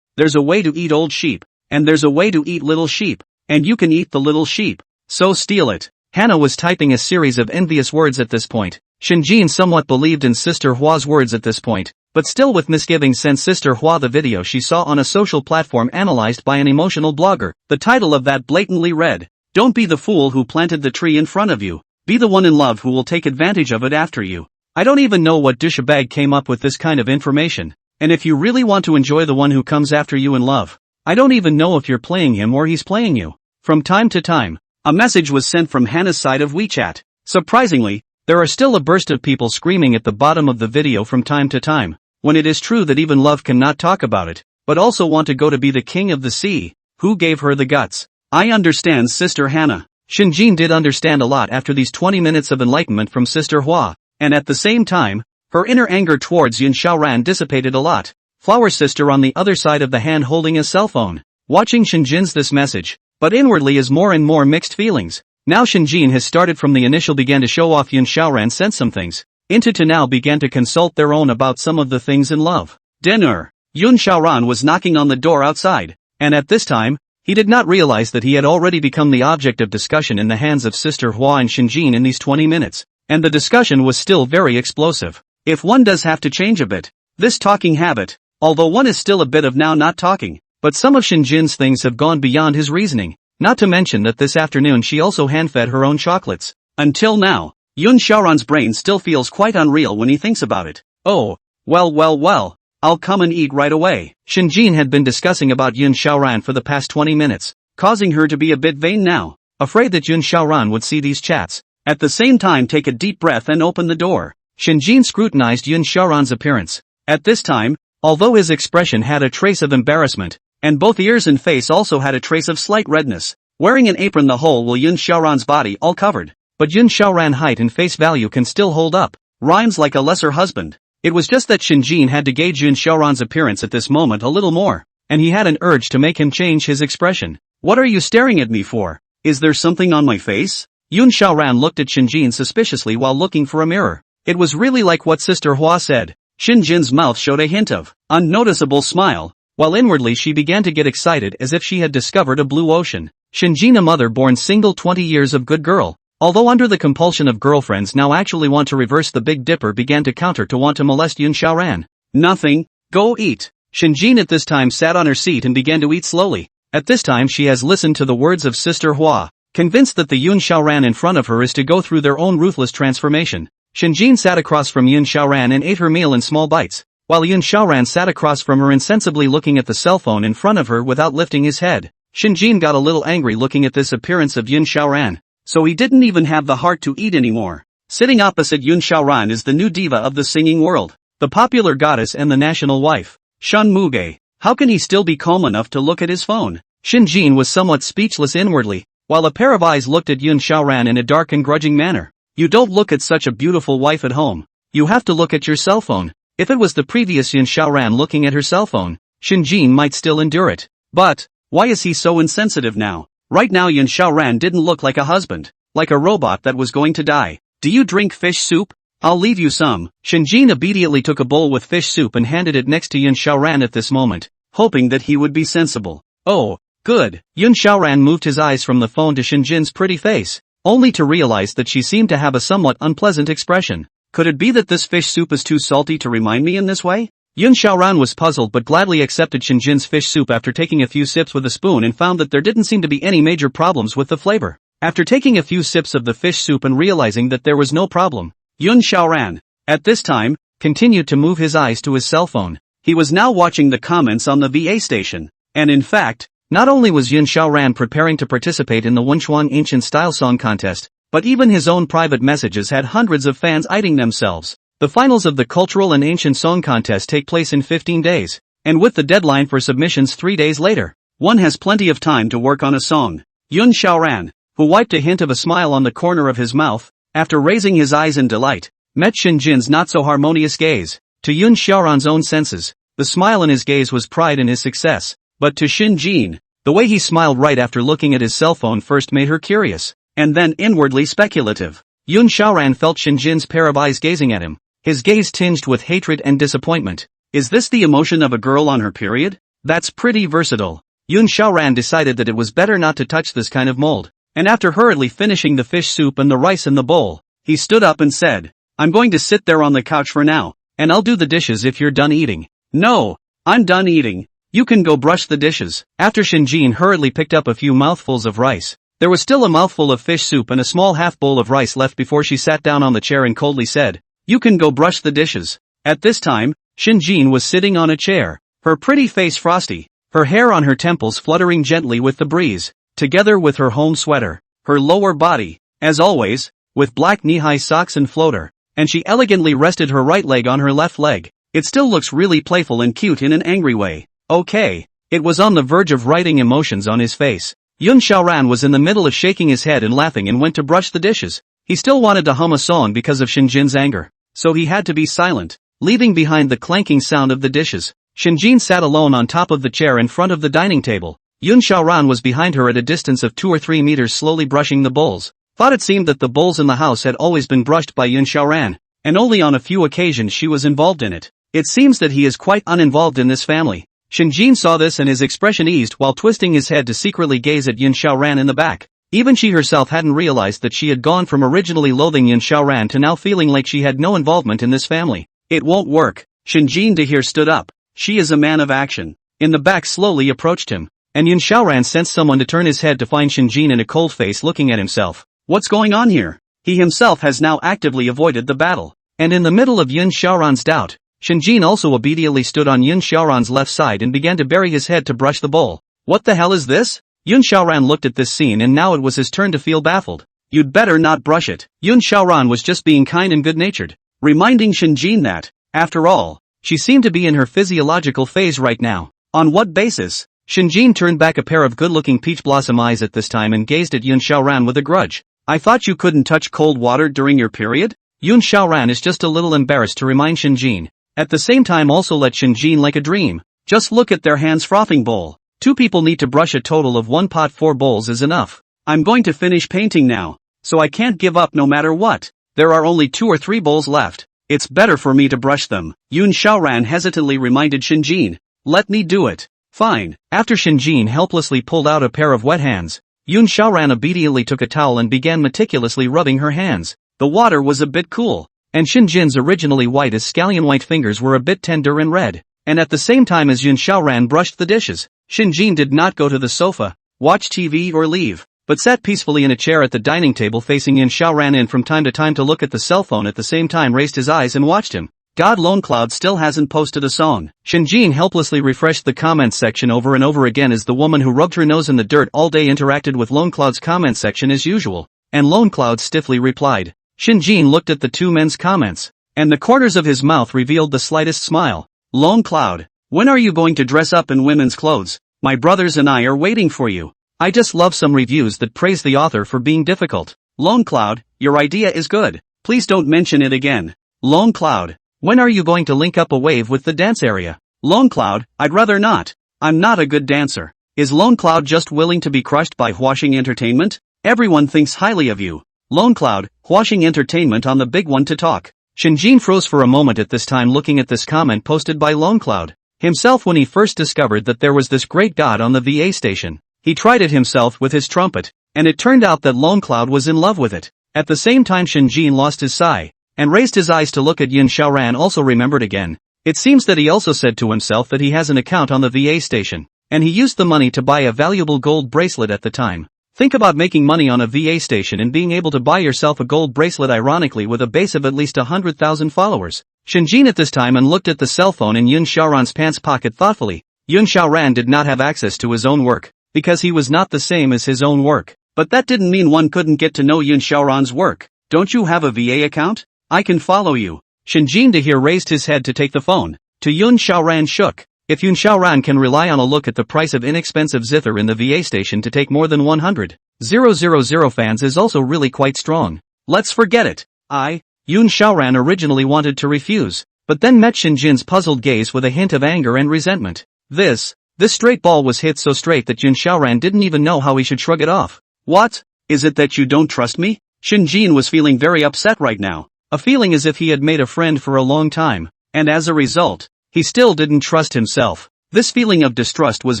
S1: There's a way to eat old sheep, and there's a way to eat little sheep, and you can eat the little sheep. So steal it. Hannah was typing a series of envious words at this point. Shinjin somewhat believed in Sister Hua's words at this point, but still with misgivings sent Sister Hua the video she saw on a social platform analyzed by an emotional blogger. The title of that blatantly read, "Don't be the fool who planted the tree in front of you. Be the one in love who will take advantage of it after you." I don't even know what douchebag came up with this kind of information. And if you really want to enjoy the one who comes after you in love, I don't even know if you're playing him or he's playing you. From time to time, a message was sent from Hannah's side of WeChat. Surprisingly, there are still a burst of people screaming at the bottom of the video from time to time. When it is true that even love cannot talk about it, but also want to go to be the king of the sea. Who gave her the guts? I understand Sister Hannah. Shinjin did understand a lot after these 20 minutes of enlightenment from Sister Hua. and at the same time, her inner anger towards Yun Xiaoran dissipated a lot. Flower sister on the other side of the hand holding a cell phone, watching Shinjin's this message, but inwardly is more and more mixed feelings. Now Shinjin has started from the initial began to show off Yun Xiaoran sent some things, into to now began to consult their own about some of the things in love. Dinner. Yun Xiaoran was knocking on the door outside, and at this time, he did not realize that he had already become the object of discussion in the hands of Sister Hua and Shinjin in these 20 minutes, and the discussion was still very explosive. If one does have to change a bit, this talking habit, although one is still a bit of now not talking, but some of Shinjin's things have gone beyond his reasoning, not to mention that this afternoon she also hand-fed her own chocolates. Until now, Yun Xiaoran's brain still feels quite unreal when he thinks about it. Oh, well, I'll come and eat right away. Shinjin had been discussing about Yun Xiaoran for the past 20 minutes, causing her to be a bit vain now, afraid that Yun Xiaoran would see these chats. At the same time take a deep breath and open the door. Shinjin scrutinized Yun Xiaoran's appearance. At this time, although his expression had a trace of embarrassment, and both ears and face also had a trace of slight redness, wearing an apron the whole will Yun Xiaoran's body all covered, but Yun Xiaoran height and face value can still hold up, rhymes like a lesser husband. It was just that Shinjin had to gauge Yun Xiaoran's appearance at this moment a little more, and he had an urge to make him change his expression. What are you staring at me for? Is there something on my face? Yun Xiaoran looked at Shinjin suspiciously while looking for a mirror. It was really like what Sister Hua said. Shinjin's mouth showed a hint of unnoticeable smile, while inwardly she began to get excited as if she had discovered a blue ocean. Shinjin, a mother-born single 20 years of good girl, although under the compulsion of girlfriends now actually want to reverse the Big Dipper began to counter to want to molest Yun Xiaoran. Nothing, go eat. Shinjin at this time sat on her seat and began to eat slowly. At this time she has listened to the words of Sister Hua, convinced that the Yun Xiaoran in front of her is to go through their own ruthless transformation. Shinjin sat across from Yun Xiaoran and ate her meal in small bites, while Yun Xiaoran sat across from her insensibly looking at the cell phone in front of her without lifting his head. Shinjin got a little angry looking at this appearance of Yun Xiaoran. So he didn't even have the heart to eat anymore. Sitting opposite Yun Xiaoran is the new diva of the singing world, the popular goddess and the national wife, Shun Muge. How can he still be calm enough to look at his phone? Shinjin was somewhat speechless inwardly, while a pair of eyes looked at Yun Xiaoran in a dark and grudging manner. You don't look at such a beautiful wife at home. You have to look at your cell phone. If it was the previous Yun Xiaoran looking at her cell phone, Shinjin might still endure it. But, why is he so insensitive now? Right now Yun Xiaoran didn't look like a husband, like a robot that was going to die. Do you drink fish soup? I'll leave you some. Shinjin immediately took a bowl with fish soup and handed it next to Yun Xiaoran at this moment, hoping that he would be sensible. Oh, good. Yun Xiaoran moved his eyes from the phone to Shinjin's pretty face, only to realize that she seemed to have a somewhat unpleasant expression. Could it be that this fish soup is too salty to remind me in this way? Yun Xiaoran was puzzled but gladly accepted Shinjin's fish soup after taking a few sips with a spoon and found that there didn't seem to be any major problems with the flavor. After taking a few sips of the fish soup and realizing that there was no problem, Yun Xiaoran, at this time, continued to move his eyes to his cell phone. He was now watching the comments on the VA station, and in fact, not only was Yun Xiaoran preparing to participate in the Wenchuan Ancient Style Song Contest, but even his own private messages had hundreds of fans eyeing themselves. The finals of the Cultural and Ancient Song Contest take place in 15 days, and with the deadline for submissions 3 days later, one has plenty of time to work on a song. Yun Xiaoran, who wiped a hint of a smile on the corner of his mouth, after raising his eyes in delight, met Shinjin's not-so-harmonious gaze. To Yun Xiaoran's own senses, the smile in his gaze was pride in his success, but to Shinjin, the way he smiled right after looking at his cell phone first made her curious, and then inwardly speculative. Yun Xiaoran felt Shinjin's pair of eyes gazing at him, his gaze tinged with hatred and disappointment. Is this the emotion of a girl on her period? That's pretty versatile. Yun Xiaoran decided that it was better not to touch this kind of mold, and after hurriedly finishing the fish soup and the rice in the bowl, he stood up and said, I'm going to sit there on the couch for now, and I'll do the dishes if you're done eating. No, I'm done eating. You can go brush the dishes. After Shinjin hurriedly picked up a few mouthfuls of rice, there was still a mouthful of fish soup and a small half bowl of rice left before she sat down on the chair and coldly said, You can go brush the dishes. At this time, Shinjin was sitting on a chair, her pretty face frosty, her hair on her temples fluttering gently with the breeze, together with her home sweater, her lower body, as always, with black knee-high socks and floater, and she elegantly rested her right leg on her left leg. It still looks really playful and cute in an angry way. Okay. It was on the verge of writing emotions on his face. Yun Xiaoran was in the middle of shaking his head and laughing and went to brush the dishes. He still wanted to hum a song because of Shinjin's anger, so he had to be silent, leaving behind the clanking sound of the dishes. Shinjin sat alone on top of the chair in front of the dining table. Yun Xiaoran was behind her at a distance of 2 or 3 meters, slowly brushing the bowls. Thought it seemed that the bowls in the house had always been brushed by Yun Xiaoran, and only on a few occasions she was involved in it. It seems that he is quite uninvolved in this family. Shinjin saw this and his expression eased while twisting his head to secretly gaze at Yun Xiaoran in the back. Even she herself hadn't realized that she had gone from originally loathing Yun Xiaoran to now feeling like she had no involvement in this family. It won't work. Shinjin Dahir stood up. She is a man of action. In the back slowly approached him, and Yun Xiaoran sensed someone to turn his head to find Shinjin in a cold face looking at himself. What's going on here? He himself has now actively avoided the battle. And in the middle of Yun Xiaoran's doubt, Shinjin also obediently stood on Yun Xiaoran's left side and began to bury his head to brush the bowl. What the hell is this? Yun Xiaoran looked at this scene and now it was his turn to feel baffled. You'd better not brush it. Yun Xiaoran was just being kind and good-natured, reminding Shinjin that, after all, she seemed to be in her physiological phase right now. On what basis? Shinjin turned back a pair of good-looking peach blossom eyes at this time and gazed at Yun Xiaoran with a grudge. I thought you couldn't touch cold water during your period? Yun Xiaoran is just a little embarrassed to remind Shinjin. At the same time also let Shinjin like a dream. Just look at their hands frothing bowl. 2 people need to brush a total of 1 pot. 4 bowls is enough. I'm going to finish painting now, so I can't give up no matter what. There are only 2 or 3 bowls left. It's better for me to brush them. Yun Xiaoran hesitantly reminded Shinjin. Let me do it. Fine. After Shinjin helplessly pulled out a pair of wet hands, Yun Xiaoran obediently took a towel and began meticulously rubbing her hands. The water was a bit cool, and Shinjin's originally white as scallion white fingers were a bit tender and red. And at the same time as Yun Xiaoran brushed the dishes, Shinjin did not go to the sofa, watch TV or leave, but sat peacefully in a chair at the dining table facing Yun Xiaoran and from time to time to look at the cell phone, at the same time raised his eyes and watched him. God, Lone Cloud still hasn't posted a song. Shinjin helplessly refreshed the comments section over and over again as the woman who rubbed her nose in the dirt all day interacted with Lone Cloud's comment section as usual, and Lone Cloud stiffly replied. Shinjin looked at the 2 men's comments, and the corners of his mouth revealed the slightest smile. Lone Cloud, when are you going to dress up in women's clothes? My brothers and I are waiting for you. I just love some reviews that praise the author for being difficult. Lone Cloud, your idea is good. Please don't mention it again. Lone Cloud, when are you going to link up a wave with the dance area? Lone Cloud, I'd rather not. I'm not a good dancer. Is Lone Cloud just willing to be crushed by Huashing Entertainment? Everyone thinks highly of you. Lone Cloud, Huashing Entertainment on the big one to talk. Shinjin froze for a moment at this time looking at this comment posted by Lone Cloud himself when he first discovered that there was this great god on the VA station. He tried it himself with his trumpet, and it turned out that Lone Cloud was in love with it. At the same time Shinjin lost his sigh, and raised his eyes to look at Yun Xiaoran, also remembered again. It seems that he also said to himself that he has an account on the VA station, and he used the money to buy a valuable gold bracelet at the time. Think about making money on a VA station and being able to buy yourself a gold bracelet, ironically with a base of at least 100,000 followers. Shinjin at this time and looked at the cell phone in Yun Xiaoran's pants pocket thoughtfully. Yun Xiaoran did not have access to his own work, because he was not the same as his own work. But that didn't mean one couldn't get to know Yun Xiaoran's work. Don't you have a VA account? I can follow you. Shinjin Dahir raised his head to take the phone. To Yun Xiaoran shook. If Yun Xiaoran can rely on a look at the price of inexpensive zither in the VA station to take more than 100,000 fans is also really quite strong. Let's forget it. Yun Xiaoran originally wanted to refuse, but then met Shinjin's puzzled gaze with a hint of anger and resentment. This straight ball was hit so straight that Yun Xiaoran didn't even know how he should shrug it off. What? Is it that you don't trust me? Shinjin was feeling very upset right now, a feeling as if he had made a friend for a long time, and as a result, he still didn't trust himself. This feeling of distrust was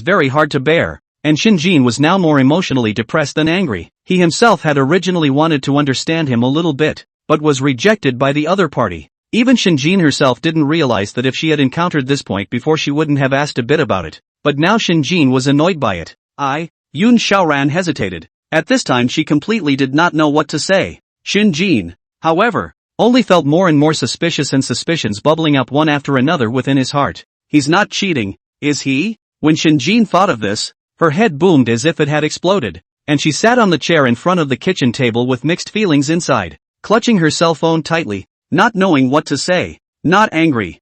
S1: very hard to bear, and Shinjin was now more emotionally depressed than angry. He himself had originally wanted to understand him a little bit, but was rejected by the other party. Even Shinjin herself didn't realize that if she had encountered this point before she wouldn't have asked a bit about it, but now Shinjin was annoyed by it. Yun Xiaoran hesitated. At this time she completely did not know what to say. Shinjin, however, only felt more and more suspicious, and suspicions bubbling up one after another within his heart. He's not cheating, is he? When Shinjin thought of this, her head boomed as if it had exploded, and she sat on the chair in front of the kitchen table with mixed feelings inside, clutching her cell phone tightly, not knowing what to say. Not angry.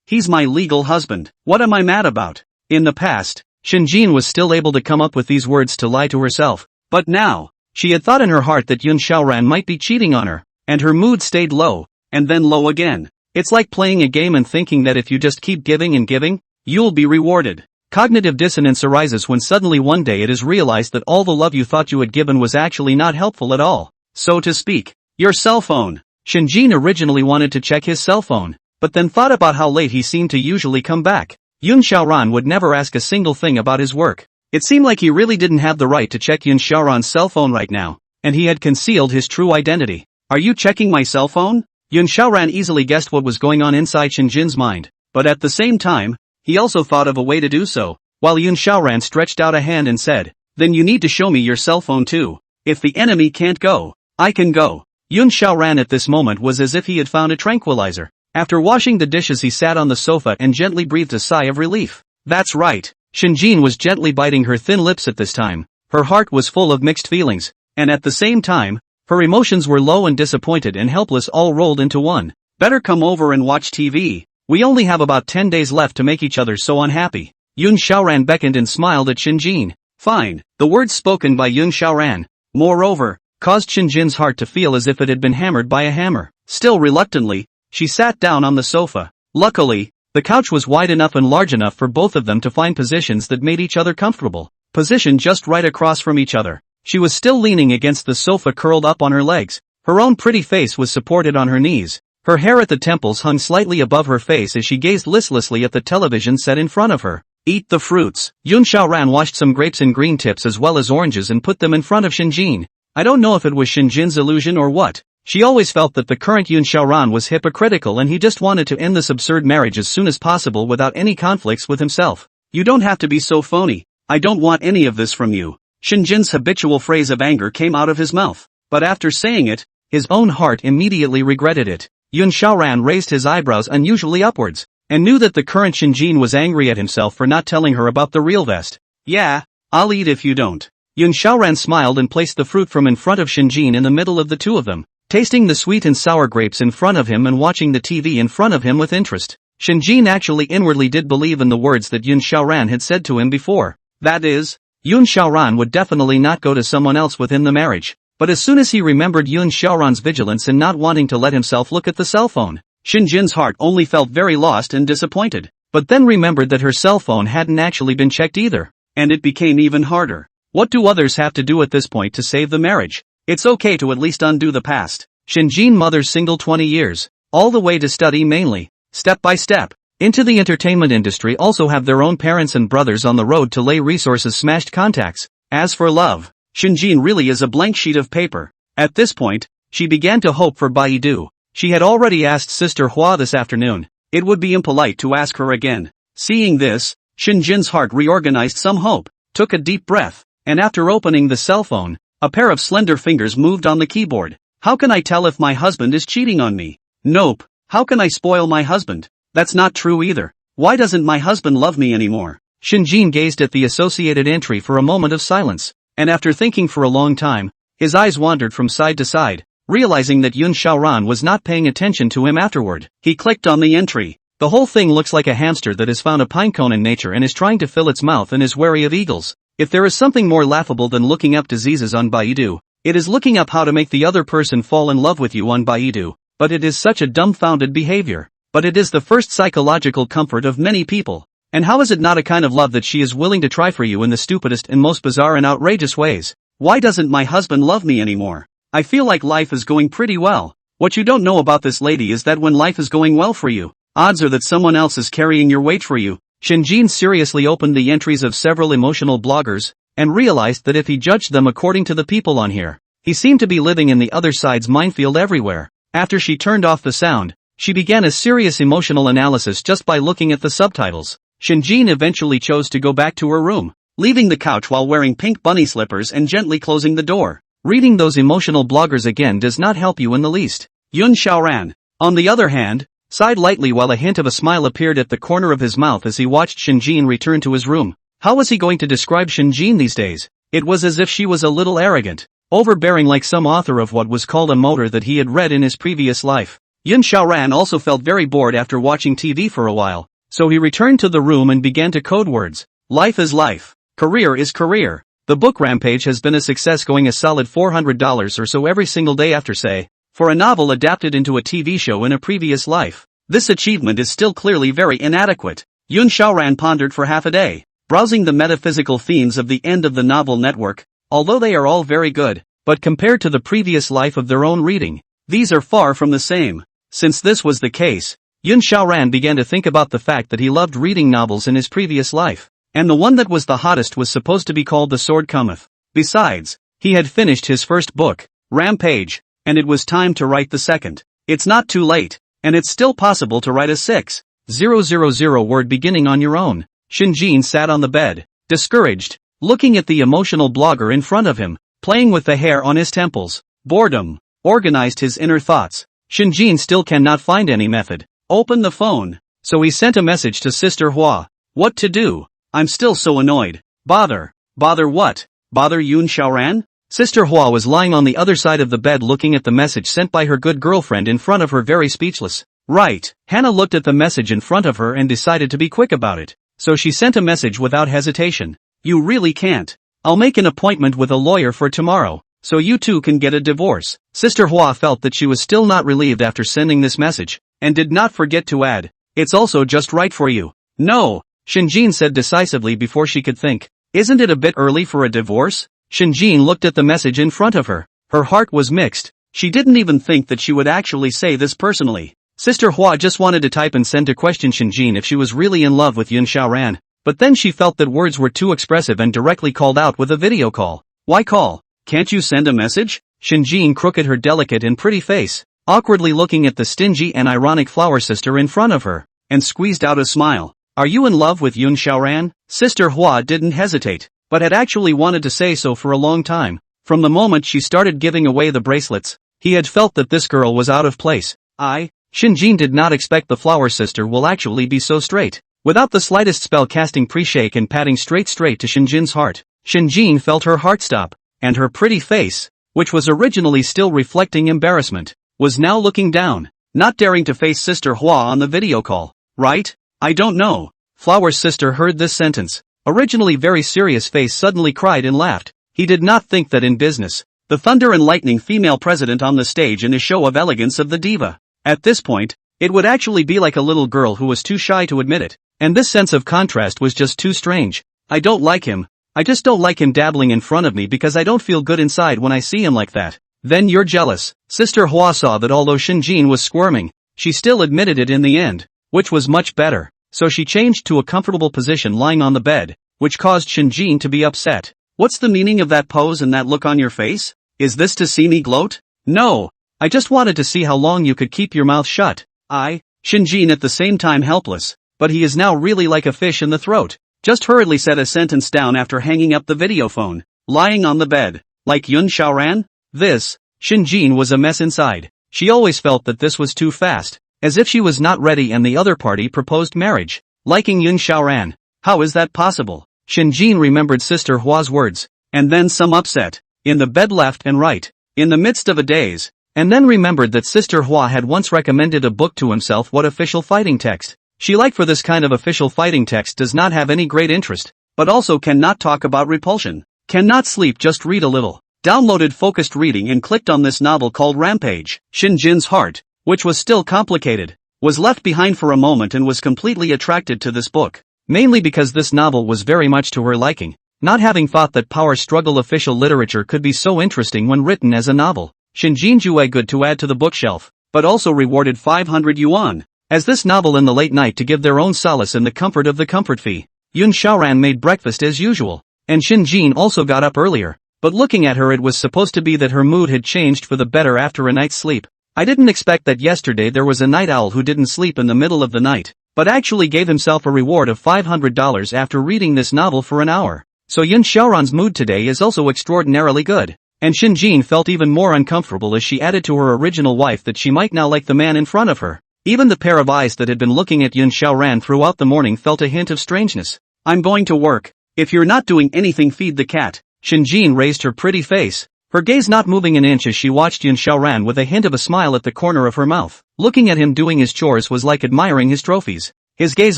S1: He's my legal husband. What am I mad about? In the past, Shinjin was still able to come up with these words to lie to herself, but now, She had thought in her heart that Yun Xiaoran might be cheating on her, and her mood stayed low, and then low again. It's like playing a game and thinking that if you just keep giving and giving, you'll be rewarded. Cognitive dissonance arises when suddenly one day it is realized that all the love you thought you had given was actually not helpful at all. So to speak. Your cell phone. Shinjin originally wanted to check his cell phone, but then thought about how late he seemed to usually come back. Yun Xiaoran would never ask a single thing about his work. It seemed like he really didn't have the right to check Yun Xiaoran's cell phone right now, and he had concealed his true identity. Are you checking my cell phone? Yun Xiaoran easily guessed what was going on inside Shinjin's mind, but at the same time, he also thought of a way to do so. While Yun Xiaoran stretched out a hand and said, "Then you need to show me your cell phone too. If the enemy can't go, I can go." Yun Xiaoran at this moment was as if he had found a tranquilizer. After washing the dishes he sat on the sofa and gently breathed a sigh of relief. That's right. Shinjin was gently biting her thin lips at this time. Her heart was full of mixed feelings, and at the same time, her emotions were low and disappointed and helpless all rolled into one. Better come over and watch TV. We only have about 10 days left to make each other so unhappy. Yun Xiaoran beckoned and smiled at Shinjin. Fine. The words spoken by Yun Xiaoran, moreover, caused Shinjin's heart to feel as if it had been hammered by a hammer. Still reluctantly, she sat down on the sofa. Luckily, the couch was wide enough and large enough for both of them to find positions that made each other comfortable. Positioned just right across from each other. She was still leaning against the sofa curled up on her legs. Her own pretty face was supported on her knees. Her hair at the temples hung slightly above her face as she gazed listlessly at the television set in front of her. Eat the fruits. Yun Xiaoran washed some grapes and green tips as well as oranges and put them in front of Shinjin. I don't know if it was Shinjin's illusion or what. She always felt that the current Yun Xiaoran was hypocritical and he just wanted to end this absurd marriage as soon as possible without any conflicts with himself. You don't have to be so phony. I don't want any of this from you. Shinjin's habitual phrase of anger came out of his mouth, but after saying it, his own heart immediately regretted it. Yun Xiaoran raised his eyebrows unusually upwards, and knew that the current Shinjin was angry at himself for not telling her about the real vest. Yeah, I'll eat if you don't. Yun Xiaoran smiled and placed the fruit from in front of Shinjin in the middle of the two of them, tasting the sweet and sour grapes in front of him and watching the TV in front of him with interest. Shinjin actually inwardly did believe in the words that Yun Xiaoran had said to him before. That is, Yun Xiaoran would definitely not go to someone else within the marriage. But as soon as he remembered Yun Xiaoran's vigilance in not wanting to let himself look at the cell phone, Shinjin's heart only felt very lost and disappointed. But then remembered that her cell phone hadn't actually been checked either. And it became even harder. What do others have to do at this point to save the marriage? It's okay to at least undo the past. Shinjin mother's single 20 years. All the way to study mainly. Step by step. Into the entertainment industry also have their own parents and brothers on the road to lay resources smashed contacts. As for love, Shinjin really is a blank sheet of paper. At this point, she began to hope for Baidu. She had already asked Sister Hua this afternoon. It would be impolite to ask her again. Seeing this, Shinjin's heart reorganized some hope, took a deep breath, and after opening the cell phone, a pair of slender fingers moved on the keyboard. How can I tell if my husband is cheating on me? Nope. How can I spoil my husband? That's not true either. Why doesn't my husband love me anymore? Shinjin gazed at the associated entry for a moment of silence, and after thinking for a long time, his eyes wandered from side to side, realizing that Yun Xiaoran was not paying attention to him afterward. He clicked on the entry. The whole thing looks like a hamster that has found a pinecone in nature and is trying to fill its mouth and is wary of eagles. If there is something more laughable than looking up diseases on Baidu, it is looking up how to make the other person fall in love with you on Baidu, but it is such a dumbfounded behavior. But it is the first psychological comfort of many people. And how is it not a kind of love that she is willing to try for you in the stupidest and most bizarre and outrageous ways? Why doesn't my husband love me anymore? I feel like life is going pretty well. What you don't know about this lady is that when life is going well for you, odds are that someone else is carrying your weight for you. Shinjin seriously opened the entries of several emotional bloggers, and realized that if he judged them according to the people on here, he seemed to be living in the other side's minefield everywhere. After she turned off the sound, she began a serious emotional analysis just by looking at the subtitles. Shinjin eventually chose to go back to her room, leaving the couch while wearing pink bunny slippers and gently closing the door. Reading those emotional bloggers again does not help you in the least. Yun Xiaoran, on the other hand, sighed lightly while a hint of a smile appeared at the corner of his mouth as he watched Shinjin return to his room. How was he going to describe Shinjin these days? It was as if she was a little arrogant, overbearing like some author of what was called a motor that he had read in his previous life. Yun Xiaoran also felt very bored after watching TV for a while, so he returned to the room and began to code words. Life is life. Career is career. The book Rampage has been a success, going a solid $400 or so every single day after, say, for a novel adapted into a TV show in a previous life. This achievement is still clearly very inadequate. Yun Xiaoran pondered for half a day, browsing the metaphysical themes of the end of the novel network. Although they are all very good, but compared to the previous life of their own reading, these are far from the same. Since this was the case, Yun Xiaoran began to think about the fact that he loved reading novels in his previous life, and the one that was the hottest was supposed to be called The Sword Cometh. Besides, he had finished his first book, Rampage, and it was time to write the second. It's not too late, and it's still possible to write a 6,000 word beginning on your own. Shinjin sat on the bed, discouraged, looking at the emotional blogger in front of him, playing with the hair on his temples. Boredom organized his inner thoughts. Shinjin still cannot find any method. Open the phone. So he sent a message to Sister Hua. What to do? I'm still so annoyed. Bother. Bother what? Bother Yun Xiaoran? Sister Hua was lying on the other side of the bed looking at the message sent by her good girlfriend in front of her, very speechless. Right. Hannah looked at the message in front of her and decided to be quick about it. So she sent a message without hesitation. You really can't. I'll make an appointment with a lawyer for tomorrow, so you two can get a divorce. Sister Hua felt that she was still not relieved after sending this message, and did not forget to add, it's also just right for you. No, Shinjin said decisively before she could think. Isn't it a bit early for a divorce? Shinjin looked at the message in front of her. Her heart was mixed. She didn't even think that she would actually say this personally. Sister Hua just wanted to type and send to question Shinjin if she was really in love with Yun Xiaoran, but then she felt that words were too expressive and directly called out with a video call. Why call? Can't you send a message? Shinjin crooked her delicate and pretty face, awkwardly looking at the stingy and ironic flower sister in front of her, and squeezed out a smile. Are you in love with Yun Xiaoran? Sister Hua didn't hesitate, but had actually wanted to say so for a long time. From the moment she started giving away the bracelets, he had felt that this girl was out of place. Shinjin did not expect the flower sister will actually be so straight. Without the slightest spell-casting pre-shake and patting straight to Shinjin's heart, Shinjin felt her heart stop, and her pretty face, which was originally still reflecting embarrassment, was now looking down, not daring to face Sister Hua on the video call. Right? I don't know. Flower's sister heard this sentence. Originally very serious face suddenly cried and laughed. He did not think that in business, the thunder and lightning female president on the stage in a show of elegance of the diva. At this point, it would actually be like a little girl who was too shy to admit it. And this sense of contrast was just too strange. I don't like him. I just don't like him dabbling in front of me because I don't feel good inside when I see him like that. Then you're jealous. Sister Hua saw that although Shinjin was squirming, she still admitted it in the end, which was much better. So she changed to a comfortable position lying on the bed, which caused Shinjin to be upset. What's the meaning of that pose and that look on your face? Is this to see me gloat? No. I just wanted to see how long you could keep your mouth shut. Shinjin at the same time helpless, but he is now really like a fish in the throat. Just hurriedly set a sentence down after hanging up the video phone. Lying on the bed, like Yun Xiaoran? Shinjin was a mess inside. She always felt that this was too fast, as if she was not ready and the other party proposed marriage. Liking Yun Xiaoran? How is that possible? Shinjin remembered Sister Hua's words, and then some upset, in the bed left and right, in the midst of a daze, and then remembered that Sister Hua had once recommended a book to himself. What official fighting text? She liked for this kind of official fighting text does not have any great interest, but also cannot talk about repulsion, cannot sleep, just read a little. Downloaded focused reading and clicked on this novel called Rampage. Shinjin's heart, which was still complicated, was left behind for a moment and was completely attracted to this book, mainly because this novel was very much to her liking, not having thought that power struggle official literature could be so interesting when written as a novel. Shinjin Jue good to add to the bookshelf, but also rewarded 500 yuan. As this novel in the late night to give their own solace in the comfort of the comfort fee. Yun Xiaoran made breakfast as usual, and Shinjin also got up earlier, but looking at her it was supposed to be that her mood had changed for the better after a night's sleep. I didn't expect that yesterday there was a night owl who didn't sleep in the middle of the night, but actually gave himself a reward of $500 after reading this novel for an hour. So Yun Xiaoran's mood today is also extraordinarily good, and Shinjin felt even more uncomfortable as she added to her original wife that she might now like the man in front of her. Even the pair of eyes that had been looking at Yun Xiaoran throughout the morning felt a hint of strangeness. I'm going to work. If you're not doing anything, feed the cat. Shinjin raised her pretty face, her gaze not moving an inch as she watched Yun Xiaoran with a hint of a smile at the corner of her mouth. Looking at him doing his chores was like admiring his trophies, his gaze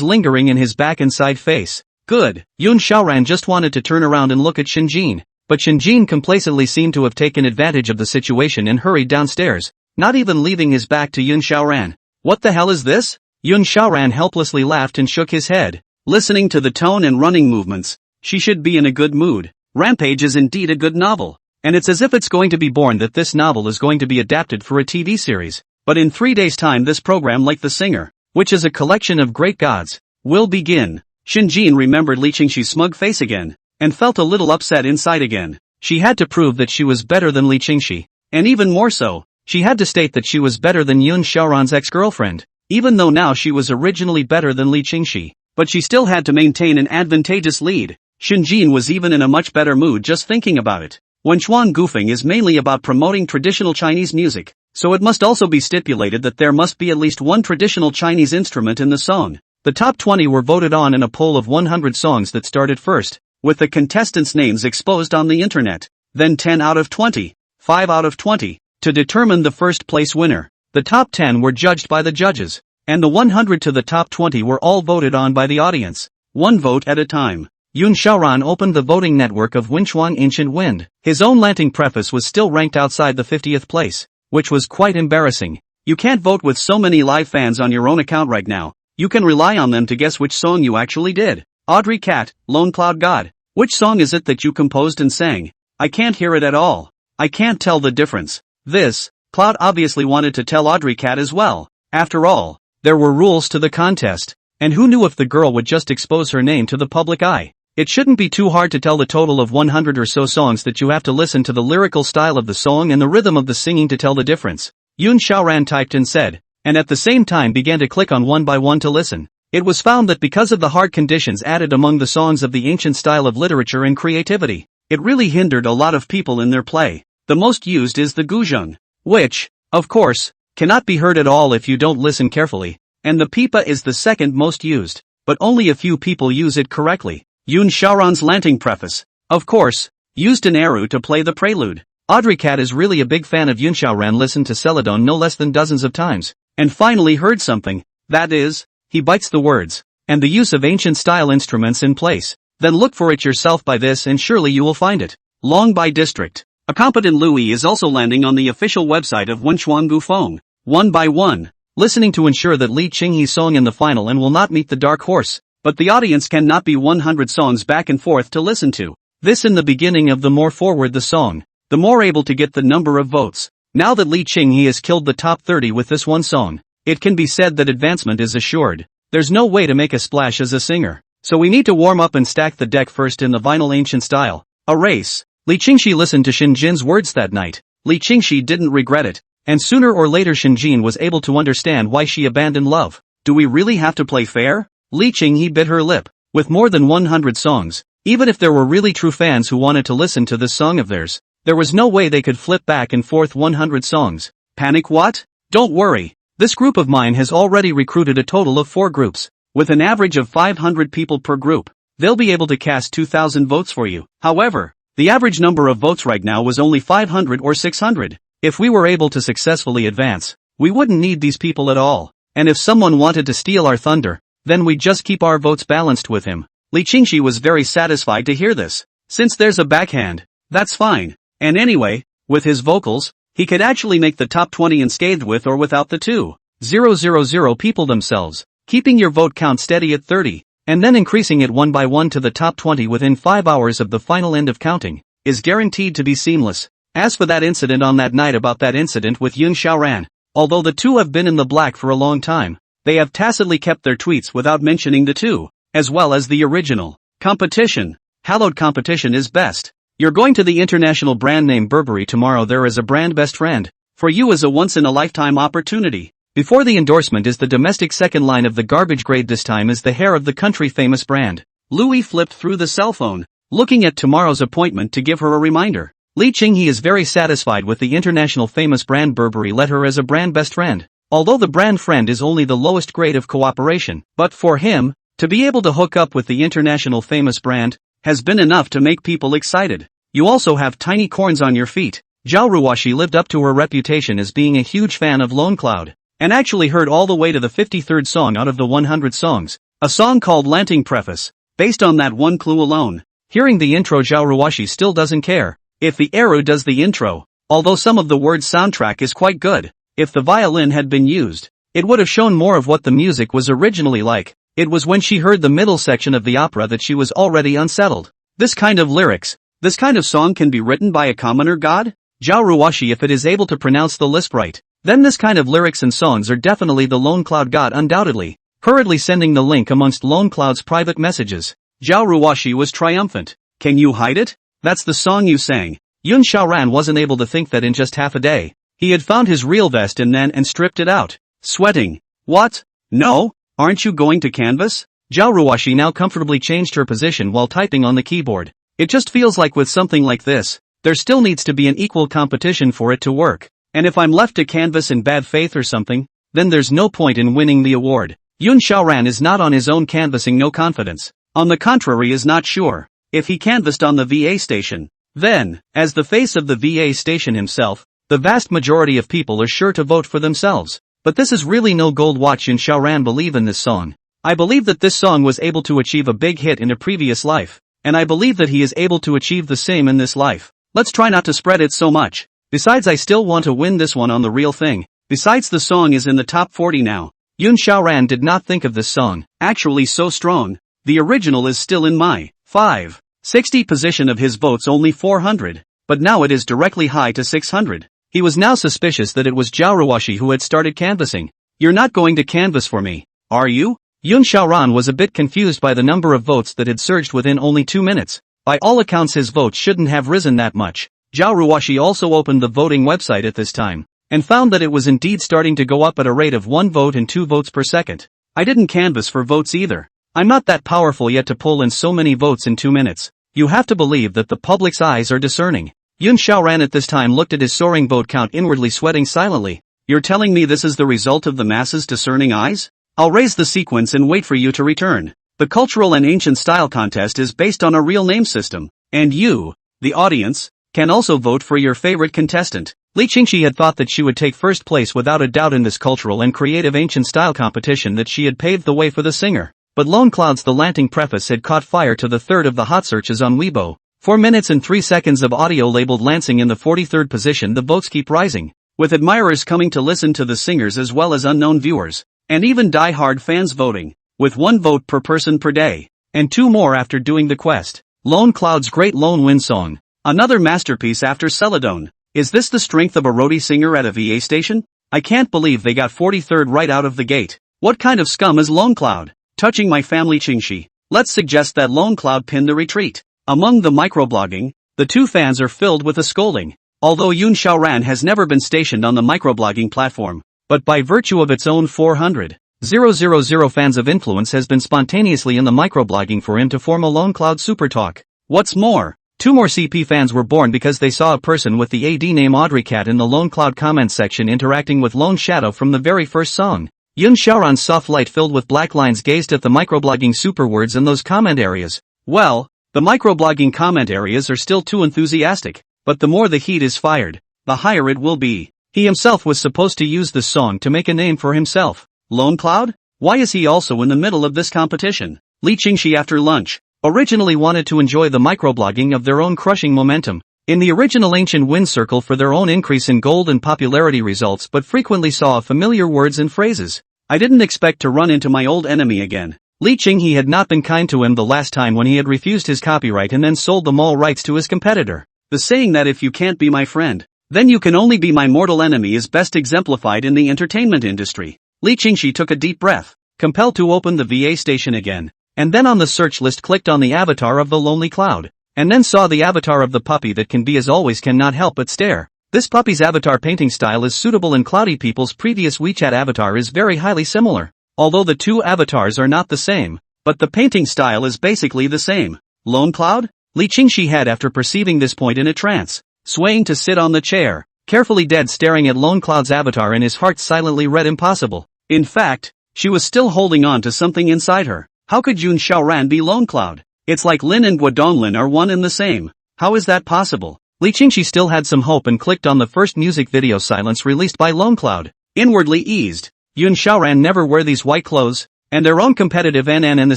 S1: lingering in his back and side face. Good. Yun Xiaoran just wanted to turn around and look at Shinjin, but Shinjin complacently seemed to have taken advantage of the situation and hurried downstairs, not even leaving his back to Yun Xiaoran. What the hell is this? Yun Xiaoran helplessly laughed and shook his head. Listening to the tone and running movements, she should be in a good mood. Rampage is indeed a good novel, and it's as if it's going to be born that this novel is going to be adapted for a TV series. But in 3 days' time this program, like The Singer, which is a collection of great gods, will begin. Shinjin remembered Li Qingshi's smug face again, and felt a little upset inside again. She had to prove that she was better than Li Qingxi, and even more so, she had to state that she was better than Yun Xiaoran's ex-girlfriend, even though now she was originally better than Li Qingxi, but she still had to maintain an advantageous lead. Shinjin was even in a much better mood just thinking about it. Wenchuan goofing is mainly about promoting traditional Chinese music, so it must also be stipulated that there must be at least one traditional Chinese instrument in the song. The top 20 were voted on in a poll of 100 songs that started first, with the contestants' names exposed on the internet, then 10 out of 20, 5 out of 20, to determine the first place winner. The top 10 were judged by the judges, and the 100 to the top 20 were all voted on by the audience, one vote at a time. Yun Xiaoran opened the voting network of Wenchuan Ancient Wind. His own Lanting preface was still ranked outside the 50th place, which was quite embarrassing. You can't vote with so many live fans on your own account right now. You can rely on them to guess which song you actually did. Audrey Cat, Lone Cloud God. Which song is it that you composed and sang? I can't hear it at all. I can't tell the difference. This, Cloud obviously wanted to tell Audrey Cat as well. After all, there were rules to the contest, and who knew if the girl would just expose her name to the public eye? It shouldn't be too hard to tell the total of 100 or so songs that you have to listen to the lyrical style of the song and the rhythm of the singing to tell the difference. Yun Xiaoran typed and said, and at the same time began to click on one by one to listen. It was found that because of the hard conditions added among the songs of the ancient style of literature and creativity, it really hindered a lot of people in their play. The most used is the guzheng, which, of course, cannot be heard at all if you don't listen carefully, and the pipa is the second most used, but only a few people use it correctly. Yun Xiaoran's Lanting preface, of course, used an eru to play the prelude. Audrey Cat is really a big fan of Yun Xiaoran, listened to Celadon no less than dozens of times, and finally heard something, that is, he bites the words, and the use of ancient style instruments in place. Then look for it yourself by this and surely you will find it. Long by district. A competent Louis is also landing on the official website of Wenchuan Gufeng, one by one, listening to ensure that Li Qinghe's song in the final and will not meet the dark horse. But the audience cannot be 100 songs back and forth to listen to. This in the beginning of the more forward the song, the more able to get the number of votes. Now that Li Qinghe has killed the top 30 with this one song, it can be said that advancement is assured. There's no way to make a splash as a singer, so we need to warm up and stack the deck first in the vinyl ancient style. A race. Li Qingxi listened to Shinjin's words that night. Li Qingxi didn't regret it, and sooner or later Shinjin was able to understand why she abandoned love. Do we really have to play fair? Li Qinghe bit her lip. With more than 100 songs, even if there were really true fans who wanted to listen to this song of theirs, there was no way they could flip back and forth 100 songs. Panic what? Don't worry. This group of mine has already recruited a total of 4 groups, with an average of 500 people per group. They'll be able to cast 2,000 votes for you. However, the average number of votes right now was only 500 or 600. If we were able to successfully advance, we wouldn't need these people at all. And if someone wanted to steal our thunder, then we'd just keep our votes balanced with him. Li Qingxi was very satisfied to hear this. Since there's a backhand, that's fine. And anyway, with his vocals, he could actually make the top 20 unscathed with or without the 2,000 people themselves, keeping your vote count steady at 30, and then increasing it one by one to the top 20 within 5 hours of the final end of counting, is guaranteed to be seamless. As for that incident on that night about that incident with Yun Xiaoran, although the two have been in the black for a long time, they have tacitly kept their tweets without mentioning the two, as well as the original. Competition. Hallowed competition is best. You're going to the international brand name Burberry tomorrow. There is a brand best friend. For you is a once-in-a-lifetime opportunity. Before the endorsement is the domestic second line of the garbage grade. This time is the hair of the country famous brand. Louis flipped through the cell phone, looking at tomorrow's appointment to give her a reminder. Li Qinghe is very satisfied with the international famous brand Burberry let her as a brand best friend. Although the brand friend is only the lowest grade of cooperation, but for him, to be able to hook up with the international famous brand, has been enough to make people excited. You also have tiny corns on your feet. Zhao Ruoxi lived up to her reputation as being a huge fan of Lone Cloud, and actually heard all the way to the 53rd song out of the 100 songs, a song called Lanting Preface. based on that one clue alone. Hearing the intro, Zhao Ruoshi still doesn't care if the Eru does the intro, although some of the words soundtrack is quite good. If the violin had been used, it would have shown more of what the music was originally like. It was when she heard the middle section of the opera that she was already unsettled. This kind of lyrics, this kind of song can be written by a commoner god? Zhao Ruoshi, if it is able to pronounce the lisp right, then this kind of lyrics and songs are definitely the Lone Cloud god undoubtedly. Hurriedly sending the link amongst Lone Cloud's private messages, Zhao Ruoshi was triumphant. Can you hide it? That's the song you sang. Yun Xiaoran wasn't able to think that in just half a day, he had found his real vest and stripped it out. Sweating. What? No? Aren't you going to canvas? Zhao Ruoshi now comfortably changed her position while typing on the keyboard. It just feels like with something like this, there still needs to be an equal competition for it to work. And if I'm left to canvas in bad faith or something, then there's no point in winning the award. Yun Xiaoran is not on his own canvassing, no confidence. On the contrary, is not sure if he canvassed on the VA station. Then, as the face of the VA station himself, the vast majority of people are sure to vote for themselves. But this is really no gold watch. Yun Xiaoran believe in this song. I believe that this song was able to achieve a big hit in a previous life, and I believe that he is able to achieve the same in this life. Let's try not to spread it so much. Besides, I still want to win this one on the real thing. Besides, the song is in the top 40 now. Yun Xiaoran did not think of this song actually so strong. The original is still in my 560 position of his votes, only 400, but now it is directly high to 600. He was now suspicious that it was Zhao Ruoshi who had started canvassing. You're not going to canvass for me, are you? Yun Xiaoran was a bit confused by the number of votes that had surged within only 2 minutes. By all accounts, his vote shouldn't have risen that much. Zhao Ruoshi also opened the voting website at this time, and found that it was indeed starting to go up at a rate of 1 vote and 2 votes per second. I didn't canvass for votes either. I'm not that powerful yet to pull in so many votes in 2 minutes. You have to believe that the public's eyes are discerning. Yun Xiaoran at this time looked at his soaring vote count, inwardly sweating silently. You're telling me this is the result of the masses' discerning eyes? I'll raise the sequence and wait for you to return. The cultural and ancient style contest is based on a real name system, and you, the audience, can also vote for your favorite contestant. Li Qingxi had thought that she would take first place without a doubt in this cultural and creative ancient style competition, that she had paved the way for the singer. But Lone Cloud's The Lanting preface had caught fire to the third of the hot searches on Weibo. 4 minutes and 3 seconds of audio labeled Lansing in the 43rd position. The votes keep rising, with admirers coming to listen to the singers as well as unknown viewers, and even die-hard fans voting, with 1 vote per person per day, and 2 more after doing the quest. Lone Cloud's Great Lone Wind Song, another masterpiece after Celadon. Is this the strength of a roadie singer at a VA station? I can't believe they got 43rd right out of the gate. What kind of scum is Lone Cloud? Touching my family, Qingxi. Let's suggest that Lone Cloud pin the retreat. Among the microblogging, the 2 fans are filled with a scolding. Although Yun Xiaoran has never been stationed on the microblogging platform, but by virtue of its own 400,000 fans of influence has been spontaneously in the microblogging for him to form a Lone Cloud super talk. What's more, 2 more CP fans were born because they saw a person with the AD name Audrey Cat in the Lone Cloud comments section interacting with Lone Shadow from the very first song. Yun Xiaoran's soft light filled with black lines gazed at the microblogging super words in those comment areas. Well, the microblogging comment areas are still too enthusiastic, but the more the heat is fired, the higher it will be. He himself was supposed to use this song to make a name for himself. Lone Cloud? Why is he also in the middle of this competition? Li Qingxi after lunch originally wanted to enjoy the microblogging of their own crushing momentum in the original ancient wind circle for their own increase in gold and popularity results, but frequently saw familiar words and phrases. I didn't expect to run into my old enemy again. Li Qinghe had not been kind to him the last time when he had refused his copyright and then sold the mall rights to his competitor. The saying that if you can't be my friend, then you can only be my mortal enemy is best exemplified in the entertainment industry. Li Qingxi took a deep breath, compelled to open the VA station again, and then on the search list clicked on the avatar of the Lonely Cloud, and then saw the avatar of the puppy that can be as always cannot help but stare. This puppy's avatar painting style is suitable, and Cloudy People's previous WeChat avatar is very highly similar. Although the 2 avatars are not the same, but the painting style is basically the same. Lone Cloud? Li Qingxi had after perceiving this point in a trance, swaying to sit on the chair, carefully dead staring at Lone Cloud's avatar, and his heart silently read impossible. In fact, she was still holding on to something inside her. How could Yun Xiaoran be Lone Cloud? It's like Lin and Guodonglin are one and the same. How is that possible? Li Qingxi still had some hope and clicked on the first music video Silence released by Lone Cloud. Inwardly eased. Yun Xiaoran never wear these white clothes, and their own competitive NN and the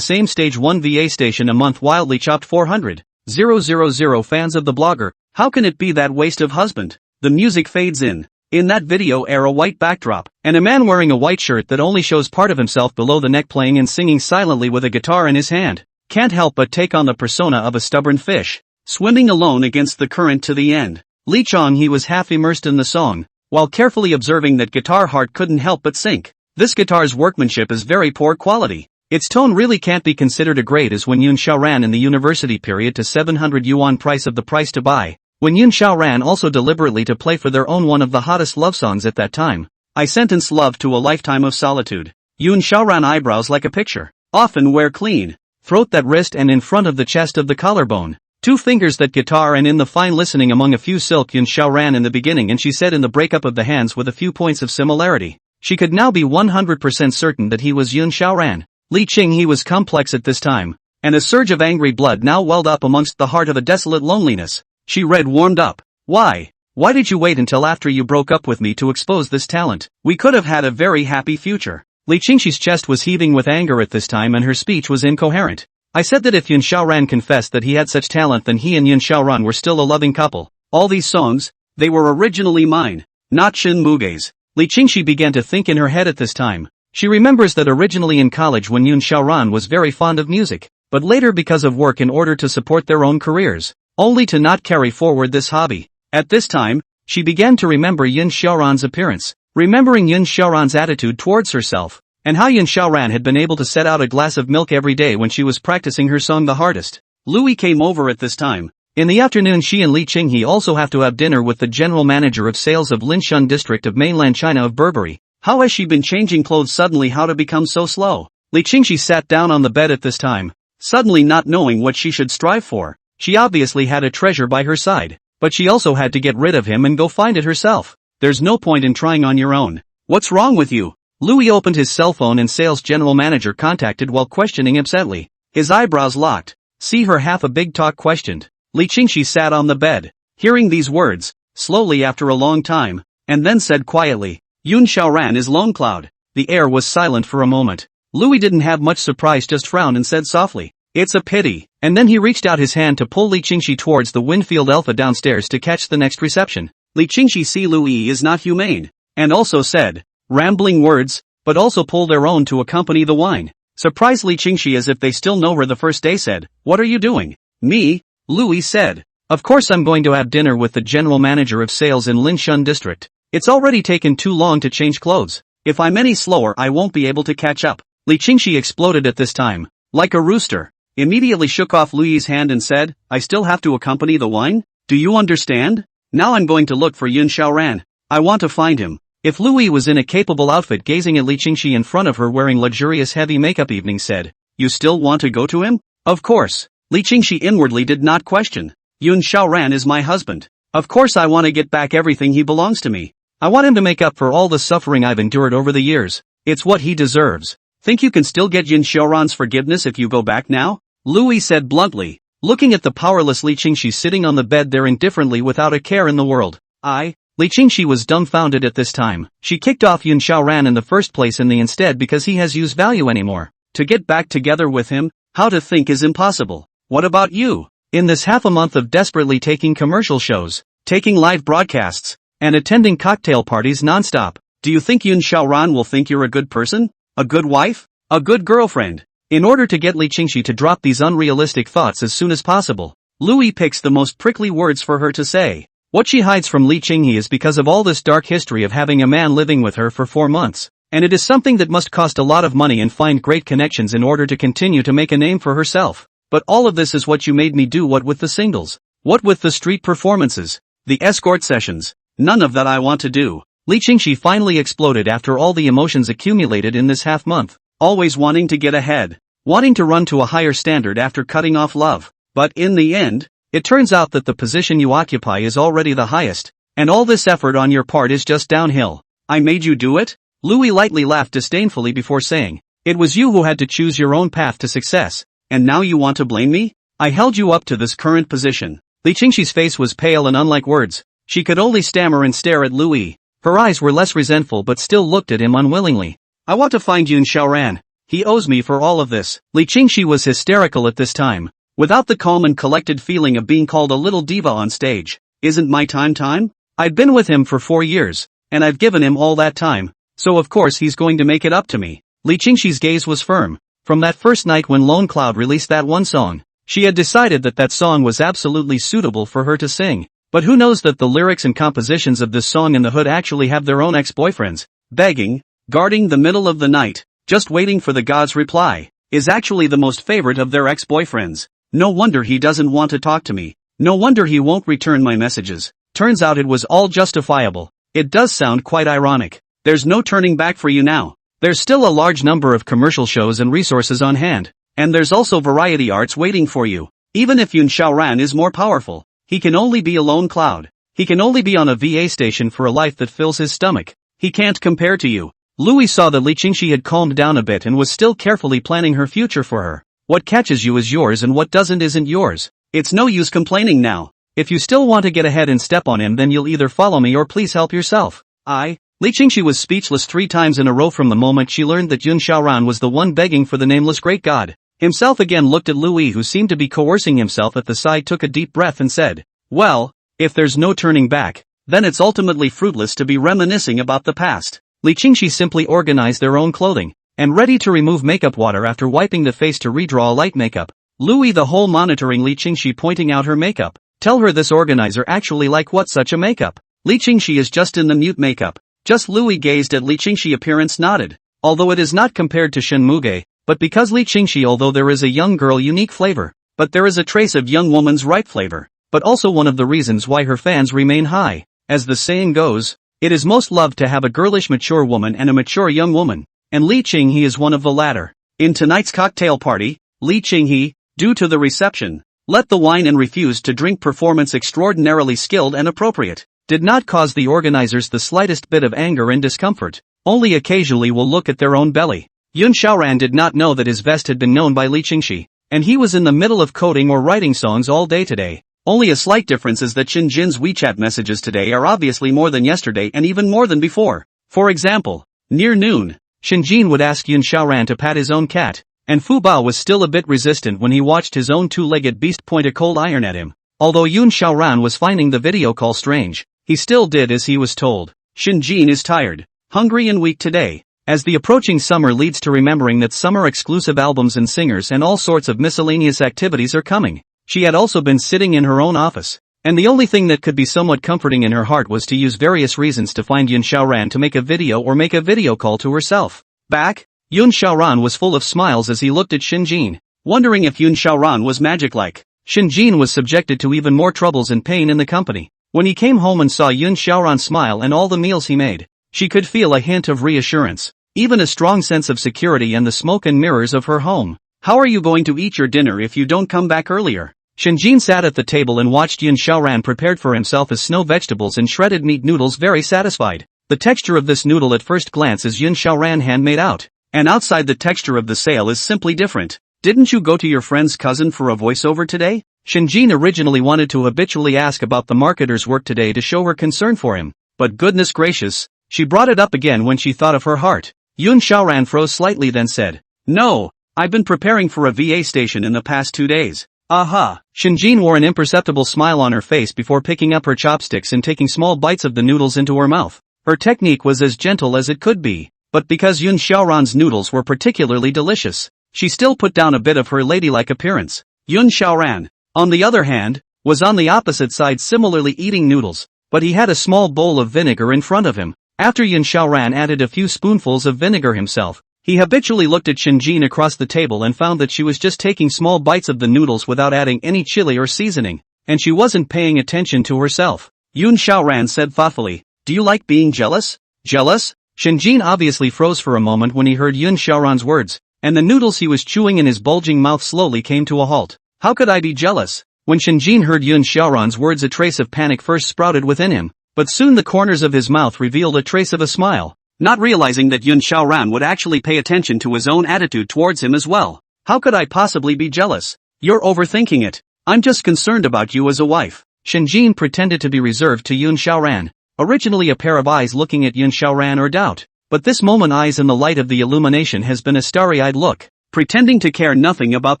S1: same stage 1 VA station a month wildly chopped 400,000 fans of the blogger. How can it be that waste of husband? The music fades in. In that video a white backdrop, and a man wearing a white shirt that only shows part of himself below the neck playing and singing silently with a guitar in his hand. Can't help but take on the persona of a stubborn fish, swimming alone against the current to the end. Lee Chong he was half immersed in the song, while carefully observing that guitar heart couldn't help but sink. This guitar's workmanship is very poor quality. Its tone really can't be considered a grade as when Yoon Xiao ran in the university period to 700 yuan price of the price to buy. When Yoon Xiao ran also deliberately to play for their own one of the hottest love songs at that time. I sentence love to a lifetime of solitude. Yoon Xiao ran eyebrows like a picture. Often wear clean. Throat that wrist and in front of the chest of the collarbone. 2 fingers that guitar and in the fine listening among a few silk Yoon Xiao ran in the beginning and she said in the breakup of the hands with a few points of similarity. She could now be 100% certain that he was Yoon Xiao ran. Li Qing he was complex at this time. And a surge of angry blood now welled up amongst the heart of a desolate loneliness. She read warmed up. Why? Why did you wait until after you broke up with me to expose this talent? We could have had a very happy future. Li Qingxi's chest was heaving with anger at this time and her speech was incoherent. I said that if Yoon Xiaoran confessed that he had such talent then he and Yoon Xiaoran were still a loving couple. All these songs, they were originally mine, not Shin Muge's. Li Qingxi began to think in her head at this time. She remembers that originally in college when Yoon Xiaoran was very fond of music, but later because of work in order to support their own careers, only to not carry forward this hobby. At this time, she began to remember Yoon Xiaoran's appearance, remembering Yoon Xiaoran's attitude towards herself, and how Yoon Xiaoran had been able to set out a glass of milk every day when she was practicing her song the hardest. Louis came over at this time. In the afternoon she and Li Qinghe also have to have dinner with the general manager of sales of Linshun district of mainland China of Burberry. How has she been changing clothes suddenly? How to become so slow? Li Qingxi sat down on the bed at this time, suddenly not knowing what she should strive for. She obviously had a treasure by her side, but she also had to get rid of him and go find it herself. There's no point in trying on your own. What's wrong with you? Louis opened his cell phone and sales general manager contacted while questioning upsetly. His eyebrows locked. See her half a big talk questioned. Li Qingxi sat on the bed, hearing these words, slowly after a long time, and then said quietly, Yoon Xiaoran is Lone Cloud. The air was silent for a moment. Louis didn't have much surprise, just frowned and said softly, it's a pity, and then he reached out his hand to pull Li Qingxi towards the Winfield Alpha downstairs to catch the next reception. Li Qingxi see Louis is not humane, and also said, rambling words, but also pull their own to accompany the wine. Surprised Li Qingxi as if they still know her the first day said, what are you doing? Me? Louis said, of course I'm going to have dinner with the general manager of sales in Linshun district. It's already taken too long to change clothes. If I'm any slower I won't be able to catch up. Li Qingxi exploded at this time, like a rooster, immediately shook off Louis's hand and said, I still have to accompany the wine? Do you understand? Now I'm going to look for Yoon Xiaoran. I want to find him. If Louis was in a capable outfit gazing at Li Qingxi in front of her wearing luxurious heavy makeup evening said, you still want to go to him? Of course. Li Qingxi inwardly did not question. Yoon Xiaoran is my husband. Of course I want to get back everything he belongs to me. I want him to make up for all the suffering I've endured over the years. It's what he deserves. Think you can still get Yoon Xiaoran's forgiveness if you go back now? Louis said bluntly, looking at the powerless Li Qingxi sitting on the bed there indifferently without a care in the world. Li Qingxi was dumbfounded at this time. She kicked off Yoon Xiaoran in the first place and the instead because he has used value anymore. To get back together with him, how to think is impossible. What about you? In this half a month of desperately taking commercial shows, taking live broadcasts, and attending cocktail parties non-stop, do you think Yoon Xiaoran will think you're a good person? A good wife? A good girlfriend? In order to get Li Qingxi to drop these unrealistic thoughts as soon as possible, Louis picks the most prickly words for her to say. What she hides from Li Qinghe is because of all this dark history of having a man living with her for 4 months, and it is something that must cost a lot of money and find great connections in order to continue to make a name for herself. But all of this is what you made me do. What with the singles? What with the street performances? The escort sessions? None of that I want to do. Li Qingxi finally exploded after all the emotions accumulated in this half month, always wanting to get ahead, wanting to run to a higher standard after cutting off love. But in the end, it turns out that the position you occupy is already the highest, and all this effort on your part is just downhill. I made you do it? Louis lightly laughed disdainfully before saying, it was you who had to choose your own path to success. And now you want to blame me? I held you up to this current position. Li Qingxi's face was pale and unlike words. She could only stammer and stare at Louis. Her eyes were less resentful but still looked at him unwillingly. I want to find Yoon Xiaoran. He owes me for all of this. Li Qingxi was hysterical at this time, without the calm and collected feeling of being called a little diva on stage. Isn't my time? I've been with him for 4 years, and I've given him all that time, so of course he's going to make it up to me. Li Qingxi's gaze was firm. From that first night when Lone Cloud released that one song, she had decided that that song was absolutely suitable for her to sing. But who knows that the lyrics and compositions of this song in the hood actually have their own ex-boyfriends. Begging, guarding the middle of the night, just waiting for the god's reply, is actually the most favorite of their ex-boyfriends. No wonder he doesn't want to talk to me. No wonder he won't return my messages. Turns out it was all justifiable. It does sound quite ironic. There's no turning back for you now. There's still a large number of commercial shows and resources on hand. And there's also variety arts waiting for you. Even if Yun Xiaoran is more powerful, he can only be a lone cloud. He can only be on a VA station for a life that fills his stomach. He can't compare to you. Louis saw that Li Qingxi had calmed down a bit and was still carefully planning her future for her. What catches you is yours and what doesn't isn't yours. It's no use complaining now. If you still want to get ahead and step on him, then you'll either follow me or please help yourself. Li Qingxi was speechless 3 times in a row from the moment she learned that Yun Xiaoran was the one begging for the nameless great god. Himself again looked at Louis, who seemed to be coercing himself at the side, took a deep breath and said, well, if there's no turning back, then it's ultimately fruitless to be reminiscing about the past. Li Qingxi simply organized their own clothing, and ready to remove makeup water after wiping the face to redraw light makeup. Louis the whole monitoring Li Qingxi, pointing out her makeup. Tell her this organizer actually like what such a makeup. Li Qingxi is just in the mute makeup. Just Louis gazed at Li Qingxi, appearance nodded. Although it is not compared to Shen Muge, but because Li Qingxi, although there is a young girl unique flavor, but there is a trace of young woman's ripe flavor, but also one of the reasons why her fans remain high. As the saying goes, it is most loved to have a girlish mature woman and a mature young woman, and Li Qinghe is one of the latter. In tonight's cocktail party, Li Qinghe, due to the reception, let the wine and refused to drink performance extraordinarily skilled and appropriate, did not cause the organizers the slightest bit of anger and discomfort, only occasionally will look at their own belly. Yun Xiaoran did not know that his vest had been known by Li Qingxi, and he was in the middle of coding or writing songs all day today. Only a slight difference is that Shin Jin's WeChat messages today are obviously more than yesterday and even more than before. For example, near noon, Shin Jin would ask Yun Xiaoran to pat his own cat, and Fu Bao was still a bit resistant when he watched his own 2-legged beast point a cold iron at him. Although Yun Xiaoran was finding the video call strange, he still did as he was told. Shin Jin is tired, hungry and weak today. As the approaching summer leads to remembering that summer exclusive albums and singers and all sorts of miscellaneous activities are coming, she had also been sitting in her own office, and the only thing that could be somewhat comforting in her heart was to use various reasons to find Yun Xiaoran to make a video or make a video call to herself. Back, Yun Xiaoran was full of smiles as he looked at Shin Jin, wondering if Yun Xiaoran was magic-like. Shin Jin was subjected to even more troubles and pain in the company. When he came home and saw Yun Xiaoran smile and all the meals he made, she could feel a hint of reassurance, even a strong sense of security and the smoke and mirrors of her home. How are you going to eat your dinner if you don't come back earlier? Shin Jin sat at the table and watched Yun Xiaoran prepared for himself as snow vegetables and shredded meat noodles, very satisfied. The texture of this noodle at first glance is Yun Xiaoran hand made out, and outside the texture of the sale is simply different. Didn't you go to your friend's cousin for a voiceover today? Shin Jin originally wanted to habitually ask about the marketer's work today to show her concern for him, but goodness gracious, she brought it up again when she thought of her heart. Yun Xiaoran froze slightly, then said, no, I've been preparing for a VA station in the past 2 days. Aha! Shin Jin wore an imperceptible smile on her face before picking up her chopsticks and taking small bites of the noodles into her mouth. Her technique was as gentle as it could be, but because Yun Xiaoran's noodles were particularly delicious, she still put down a bit of her ladylike appearance. Yun Xiaoran, on the other hand, was on the opposite side, similarly eating noodles, but he had a small bowl of vinegar in front of him. After Yun Xiaoran added a few spoonfuls of vinegar himself, he habitually looked at Shin Jin across the table and found that she was just taking small bites of the noodles without adding any chili or seasoning, and she wasn't paying attention to herself. Yun Xiaoran said thoughtfully, do you like being jealous? Jealous? Shin Jin obviously froze for a moment when he heard Yun Xiaoran's words, and the noodles he was chewing in his bulging mouth slowly came to a halt. How could I be jealous? When Shin Jin heard Yun Xiaoran's words, a trace of panic first sprouted within him, but soon the corners of his mouth revealed a trace of a smile, not realizing that Yun Xiaoran would actually pay attention to his own attitude towards him as well. How could I possibly be jealous? You're overthinking it. I'm just concerned about you as a wife. Shin Jin pretended to be reserved to Yun Xiaoran, originally a pair of eyes looking at Yun Xiaoran or doubt. but this moment eyes in the light of the illumination has been a starry-eyed look, pretending to care nothing about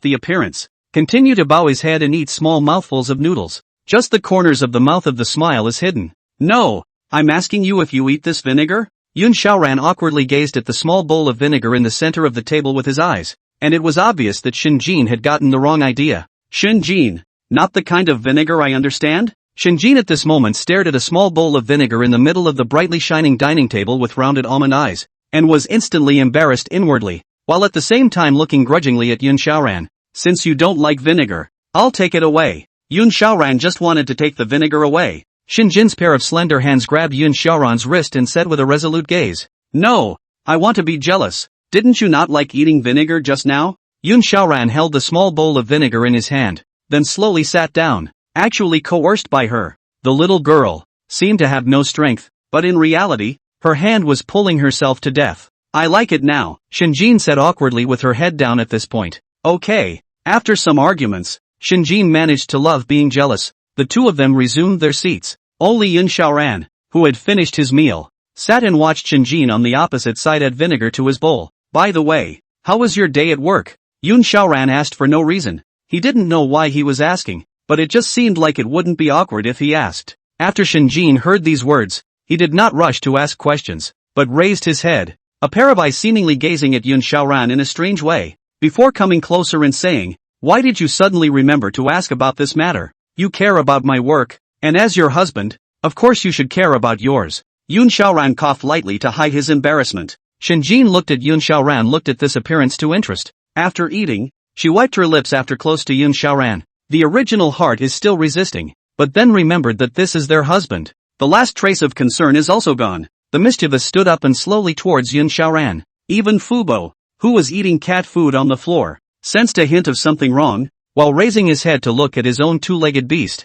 S1: the appearance. Continue to bow his head and eat small mouthfuls of noodles. Just the corners of the mouth of the smile is hidden. No, I'm asking you if you eat this vinegar? Yun Xiaoran awkwardly gazed at the small bowl of vinegar in the center of the table with his eyes, and it was obvious that Shinjin had gotten the wrong idea. Shinjin, not the kind of vinegar I understand? Shinjin at this moment stared at a small bowl of vinegar in the middle of the brightly shining dining table with rounded almond eyes, and was instantly embarrassed inwardly, while at the same time looking grudgingly at Yun Xiaoran. Since you don't like vinegar, I'll take it away. Yun Xiaoran just wanted to take the vinegar away. Shinjin's pair of slender hands grabbed Yun Xiaoran's wrist and said with a resolute gaze, "No, I want to be jealous. Didn't you not like eating vinegar just now?" Yun Xiaoran held the small bowl of vinegar in his hand, then slowly sat down, actually coerced by her. The little girl seemed to have no strength, but in reality, her hand was pulling herself to death. "I like it now," Shinjin said awkwardly with her head down at this point. Okay. After some arguments, Shinjin managed to love being jealous. The two of them resumed their seats. Only Yun Xiaoran, who had finished his meal, sat and watched Shinjin on the opposite side add vinegar to his bowl. "By the way, how was your day at work?" Yun Xiaoran asked for no reason. He didn't know why he was asking, but it just seemed like it wouldn't be awkward if he asked. After Shinjin heard these words, he did not rush to ask questions, but raised his head, a pair of eyes seemingly gazing at Yun Xiaoran in a strange way, before coming closer and saying, "Why did you suddenly remember to ask about this matter? You care about my work, and as your husband, of course you should care about yours." Yun Xiaoran coughed lightly to hide his embarrassment. Shinjin looked at Yun Xiaoran looked at this appearance to interest. After eating, she wiped her lips after close to Yun Xiaoran. The original heart is still resisting, but then remembered that this is their husband. The last trace of concern is also gone. The mischievous stood up and slowly towards Yun Xiaoran. Even Fubo, who was eating cat food on the floor, sensed a hint of something wrong, while raising his head to look at his own two-legged beast.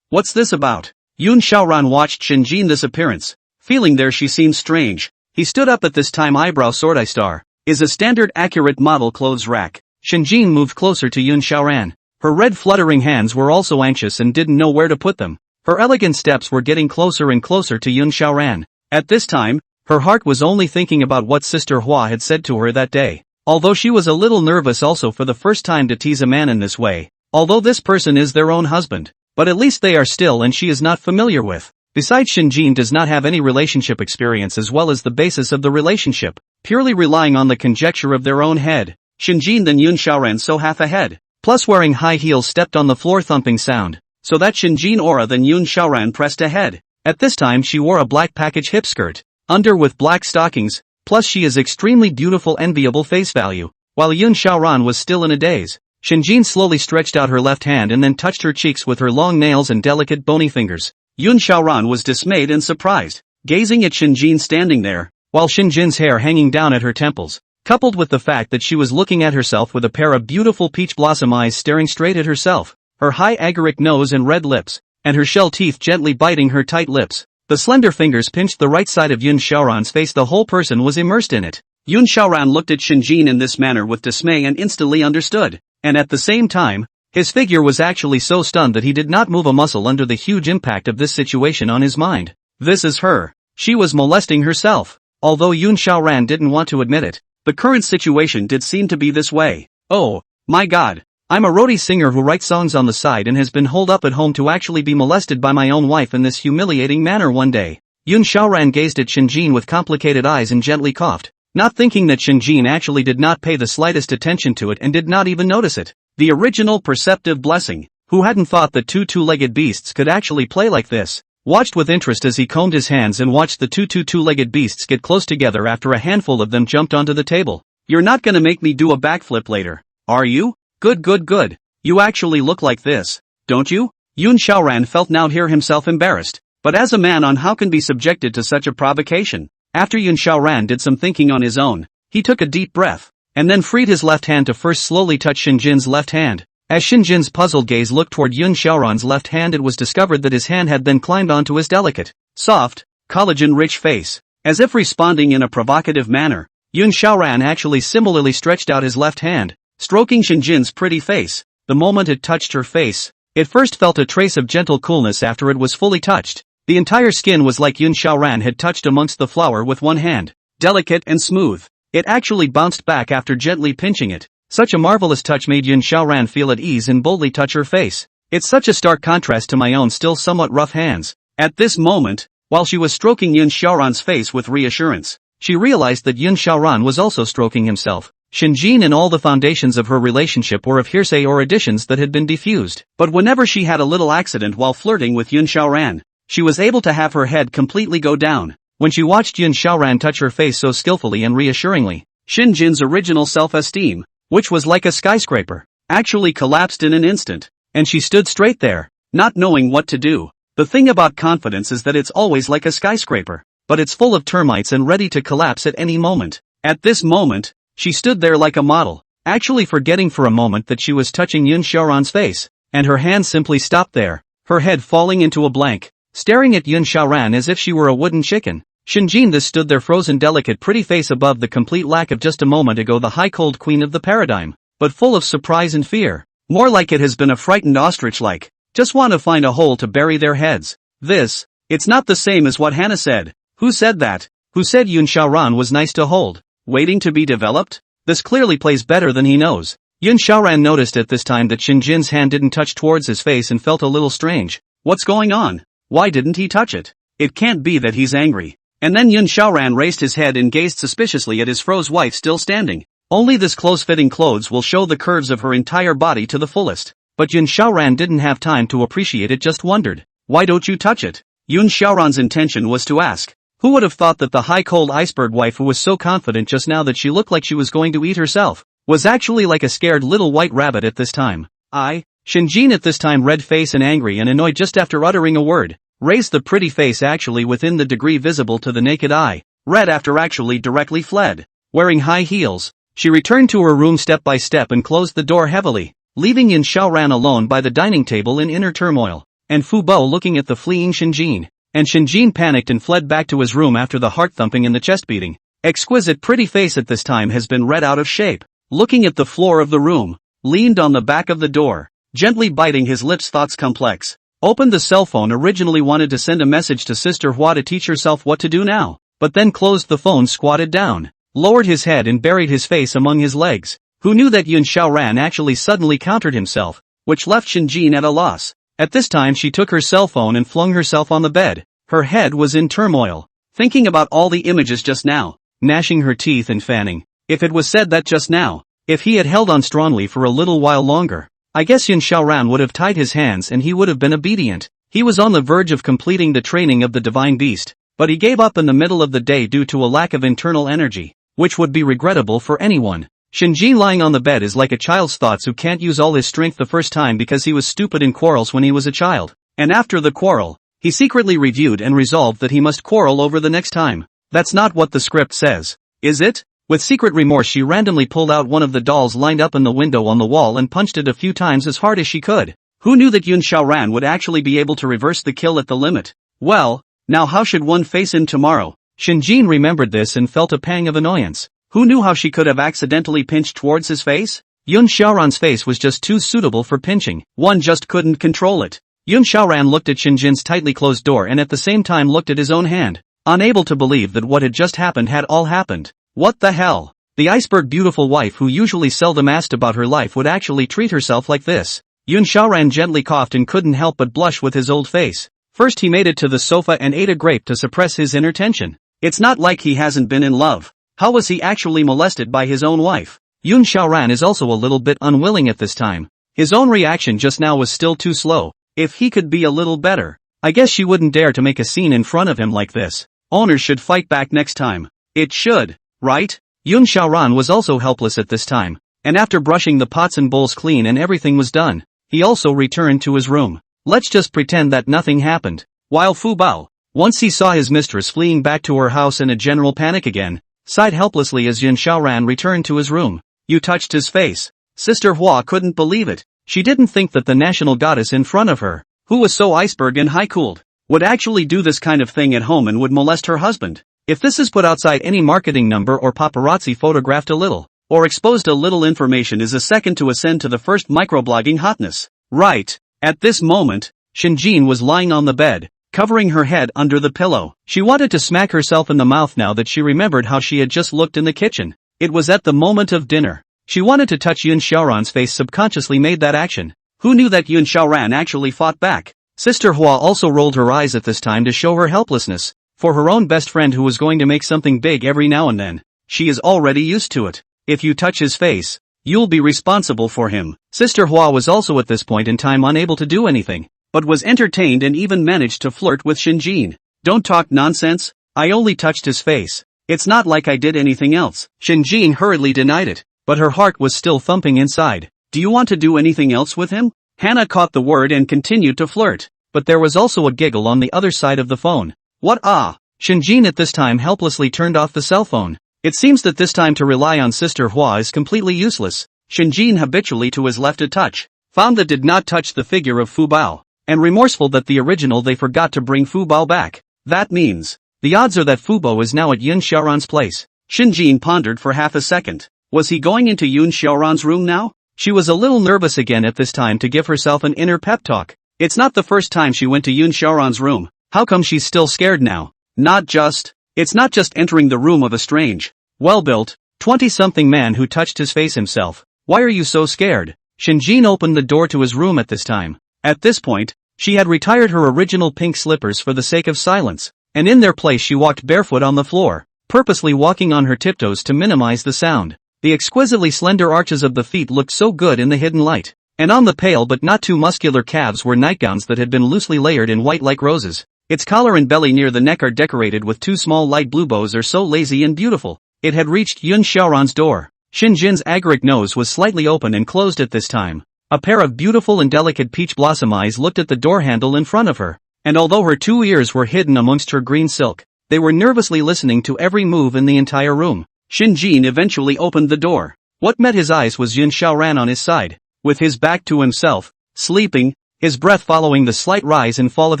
S1: What's this about? Yun Xiaoran watched Shinjin this appearance. Feeling there she seemed strange. He stood up at this time eyebrow sword I star. Is a standard accurate model clothes rack. Shinjin moved closer to Yun Xiaoran. Her red fluttering hands were also anxious and didn't know where to put them. Her elegant steps were getting closer and closer to Yun Xiaoran. At this time, her heart was only thinking about what Sister Hua had said to her that day. Although she was a little nervous also for the first time to tease a man in this way. Although this person is their own husband, but at least they are still and she is not familiar with. Besides, Shinjin does not have any relationship experience as well as the basis of the relationship, purely relying on the conjecture of their own head. Shinjin then Yun Xiaoran so half ahead, plus wearing high heels stepped on the floor thumping sound, so that Shinjin aura then Yun Xiaoran pressed ahead. At this time she wore a black package hip skirt, under with black stockings, plus she is extremely beautiful enviable face value. While Yun Xiaoran was still in a daze, Shinjin slowly stretched out her left hand and then touched her cheeks with her long nails and delicate bony fingers. Yun Xiaoran was dismayed and surprised, gazing at Shinjin standing there, while Shinjin's hair hanging down at her temples, coupled with the fact that she was looking at herself with a pair of beautiful peach blossom eyes staring straight at herself, her high agaric nose and red lips, and her shell teeth gently biting her tight lips. The slender fingers pinched the right side of Yun Xiaoran's face. The whole person was immersed in it. Yun Xiaoran looked at Shinjin in this manner with dismay and instantly understood, and at the same time, his figure was actually so stunned that he did not move a muscle under the huge impact of this situation on his mind. This is her. She was molesting herself. Although Yun Xiaoran didn't want to admit it, the current situation did seem to be this way. Oh, my god. I'm a roadie singer who writes songs on the side and has been holed up at home to actually be molested by my own wife in this humiliating manner one day. Yun Xiaoran gazed at Shinjin with complicated eyes and gently coughed, not thinking that Shinjin actually did not pay the slightest attention to it and did not even notice it. The original perceptive blessing, who hadn't thought that two-legged beasts could actually play like this, watched with interest as he combed his hands and watched the two-legged beasts get close together after a handful of them jumped onto the table. You're not gonna make me do a backflip later, are you? Good. You actually look like this, don't you? Yun Xiaoran felt now here himself embarrassed, but as a man on how can be subjected to such a provocation. After Yun Xiaoran did some thinking on his own, he took a deep breath, and then freed his left hand to first slowly touch Shinjin's left hand. As Shinjin's puzzled gaze looked toward Yun Xiaoran's left hand, it was discovered that his hand had then climbed onto his delicate, soft, collagen-rich face. As if responding in a provocative manner, Yun Xiaoran actually similarly stretched out his left hand, stroking Shinjin's pretty face. The moment it touched her face, it first felt a trace of gentle coolness. After it was fully touched, the entire skin was like Yun Xiaoran had touched amongst the flower with one hand. delicate and smooth. It actually bounced back after gently pinching it. Such a marvelous touch made Yun Xiaoran feel at ease and boldly touch her face. It's such a stark contrast to my own still somewhat rough hands. At this moment, while she was stroking Yun Xiaoran's face with reassurance, she realized that Yun Xiaoran was also stroking himself. Shinjin and all the foundations of her relationship were of hearsay or additions that had been diffused. But whenever she had a little accident while flirting with Yun Xiaoran, she was able to have her head completely go down. When she watched Yun Xiaoran touch her face so skillfully and reassuringly, Shinjin's original self-esteem, which was like a skyscraper, actually collapsed in an instant, and she stood straight there, not knowing what to do. The thing about confidence is that it's always like a skyscraper, but it's full of termites and ready to collapse at any moment. At this moment, she stood there like a model, actually forgetting for a moment that she was touching Yun Xiaoran's face, and her hand simply stopped there, her head falling into a blank, staring at Yun Xiaoran as if she were a wooden chicken. Shinjin thus stood there frozen delicate pretty face above the complete lack of just a moment ago the high cold queen of the paradigm, but full of surprise and fear. More like it has been a frightened ostrich like, just want to find a hole to bury their heads. It's not the same as what Hannah said. Who said that? Who said Yun Xiaoran was nice to hold? Waiting to be developed? This clearly plays better than he knows. Yun Xiaoran noticed at this time that Shinjin's hand didn't touch towards his face and felt a little strange. What's going on? Why didn't he touch it? It can't be that he's angry. And then Yun Xiaoran raised his head and gazed suspiciously at his froze wife still standing. Only this close-fitting clothes will show the curves of her entire body to the fullest. But Yun Xiaoran didn't have time to appreciate it, just wondered. Why don't you touch it? Yun Xiaoran's intention was to ask. Who would have thought that the high-cold iceberg wife who was so confident just now that she looked like she was going to eat herself, was actually like a scared little white rabbit at this time. Shinjin at this time red face and angry and annoyed just after uttering a word, raised the pretty face actually within the degree visible to the naked eye, red after actually directly fled. Wearing high heels, she returned to her room step by step and closed the door heavily, leaving Yun Xiaoran alone by the dining table in inner turmoil, and Fu Bo looking at the fleeing Shinjin. And Shinjin panicked and fled back to his room after the heart thumping and the chest beating. Exquisite pretty face at this time has been read out of shape, looking at the floor of the room, leaned on the back of the door, gently biting his lips thoughts complex, opened the cell phone originally wanted to send a message to Sister Hua to teach herself what to do now, but then closed the phone squatted down, lowered his head and buried his face among his legs. Who knew that Yun Xiaoran actually suddenly countered himself, which left Shinjin at a loss. At this time she took her cell phone and flung herself on the bed. Her head was in turmoil, thinking about all the images just now, gnashing her teeth and fanning. If it was said that just now, if he had held on strongly for a little while longer, I guess Yun Xiaoran would have tied his hands and he would have been obedient. He was on the verge of completing the training of the divine beast, but he gave up in the middle of the day due to a lack of internal energy, which would be regrettable for anyone. Shinjin lying on the bed is like a child's thoughts who can't use all his strength the first time because he was stupid in quarrels when he was a child, and after the quarrel, he secretly reviewed and resolved that he must quarrel over the next time. That's not what the script says, is it? With secret remorse she randomly pulled out one of the dolls lined up in the window on the wall and punched it a few times as hard as she could. Who knew that Yun Xiaoran would actually be able to reverse the kill at the limit? Well, now how should one face him tomorrow? Shinjin remembered this and felt a pang of annoyance. Who knew how she could have accidentally pinched towards his face? Yun Xiaoran's face was just too suitable for pinching. One just couldn't control it. Yun Xiaoran looked at Shinjin's tightly closed door and at the same time looked at his own hand, unable to believe that what had just happened had all happened. What the hell? The iceberg beautiful wife who usually seldom asked about her life would actually treat herself like this. Yun Xiaoran gently coughed and couldn't help but blush with his old face. First he made it to the sofa and ate a grape to suppress his inner tension. It's not like he hasn't been in love. How was he actually molested by his own wife? Yun Xiaoran is also a little bit unwilling at this time. His own reaction just now was still too slow. If he could be a little better. I guess she wouldn't dare to make a scene in front of him like this. Owners should fight back next time. It should, right? Yun Xiaoran was also helpless at this time, and after brushing the pots and bowls clean and everything was done, he also returned to his room. Let's just pretend that nothing happened. While Fu Bao, once he saw his mistress fleeing back to her house in a general panic again, sighed helplessly as Yun Xiaoran returned to his room. You touched his face. Sister Hua couldn't believe it. She didn't think that the national goddess in front of her, who was so iceberg and high-cooled, would actually do this kind of thing at home and would molest her husband. If this is put outside any marketing number or paparazzi photographed a little, or exposed a little information is a second to ascend to the first microblogging hotness. Right. At this moment, Shinjin was lying on the bed, covering her head under the pillow. She wanted to smack herself in the mouth now that she remembered how she had just looked in the kitchen. It was at the moment of dinner. She wanted to touch Yun Xiaoran's face, subconsciously made that action. Who knew that Yun Xiaoran actually fought back? Sister Hua also rolled her eyes at this time to show her helplessness. For her own best friend who was going to make something big every now and then, she is already used to it. If you touch his face, you'll be responsible for him. Sister Hua was also at this point in time unable to do anything, but was entertained and even managed to flirt with Shinjin. Don't talk nonsense, I only touched his face. It's not like I did anything else. Shinjin hurriedly denied it, but her heart was still thumping inside. Do you want to do anything else with him? Hannah caught the word and continued to flirt, but there was also a giggle on the other side of the phone. What ah? Shinjin at this time helplessly turned off the cell phone. It seems that this time to rely on Sister Hua is completely useless. Shinjin habitually to his left a touch, found that did not touch the figure of Fu Bao, and remorseful that the original they forgot to bring Fu Bao back. That means, the odds are that Fu Bao is now at Yun Xiaoran's place. Shinjin pondered for half a second. Was he going into Yun Xiaoran's room now? She was a little nervous again at this time to give herself an inner pep talk. It's not the first time she went to Yun Xiaoran's room. How come she's still scared now? It's not just entering the room of a strange, well-built, 20-something man who touched his face himself. Why are you so scared? Shinjin opened the door to his room at this time. At this point, she had retired her original pink slippers for the sake of silence, and in their place she walked barefoot on the floor, purposely walking on her tiptoes to minimize the sound. The exquisitely slender arches of the feet looked so good in the hidden light, and on the pale but not too muscular calves were nightgowns that had been loosely layered in white like roses. Its collar and belly near the neck are decorated with two small light blue bows are so lazy and beautiful. It had reached Yun Xiaoran's door. Shinjin's agaric nose was slightly open and closed at this time. A pair of beautiful and delicate peach blossom eyes looked at the door handle in front of her, and although her two ears were hidden amongst her green silk, they were nervously listening to every move in the entire room. Shinjin eventually opened the door. What met his eyes was Yun Xiaoran on his side, with his back to himself, sleeping, his breath following the slight rise and fall of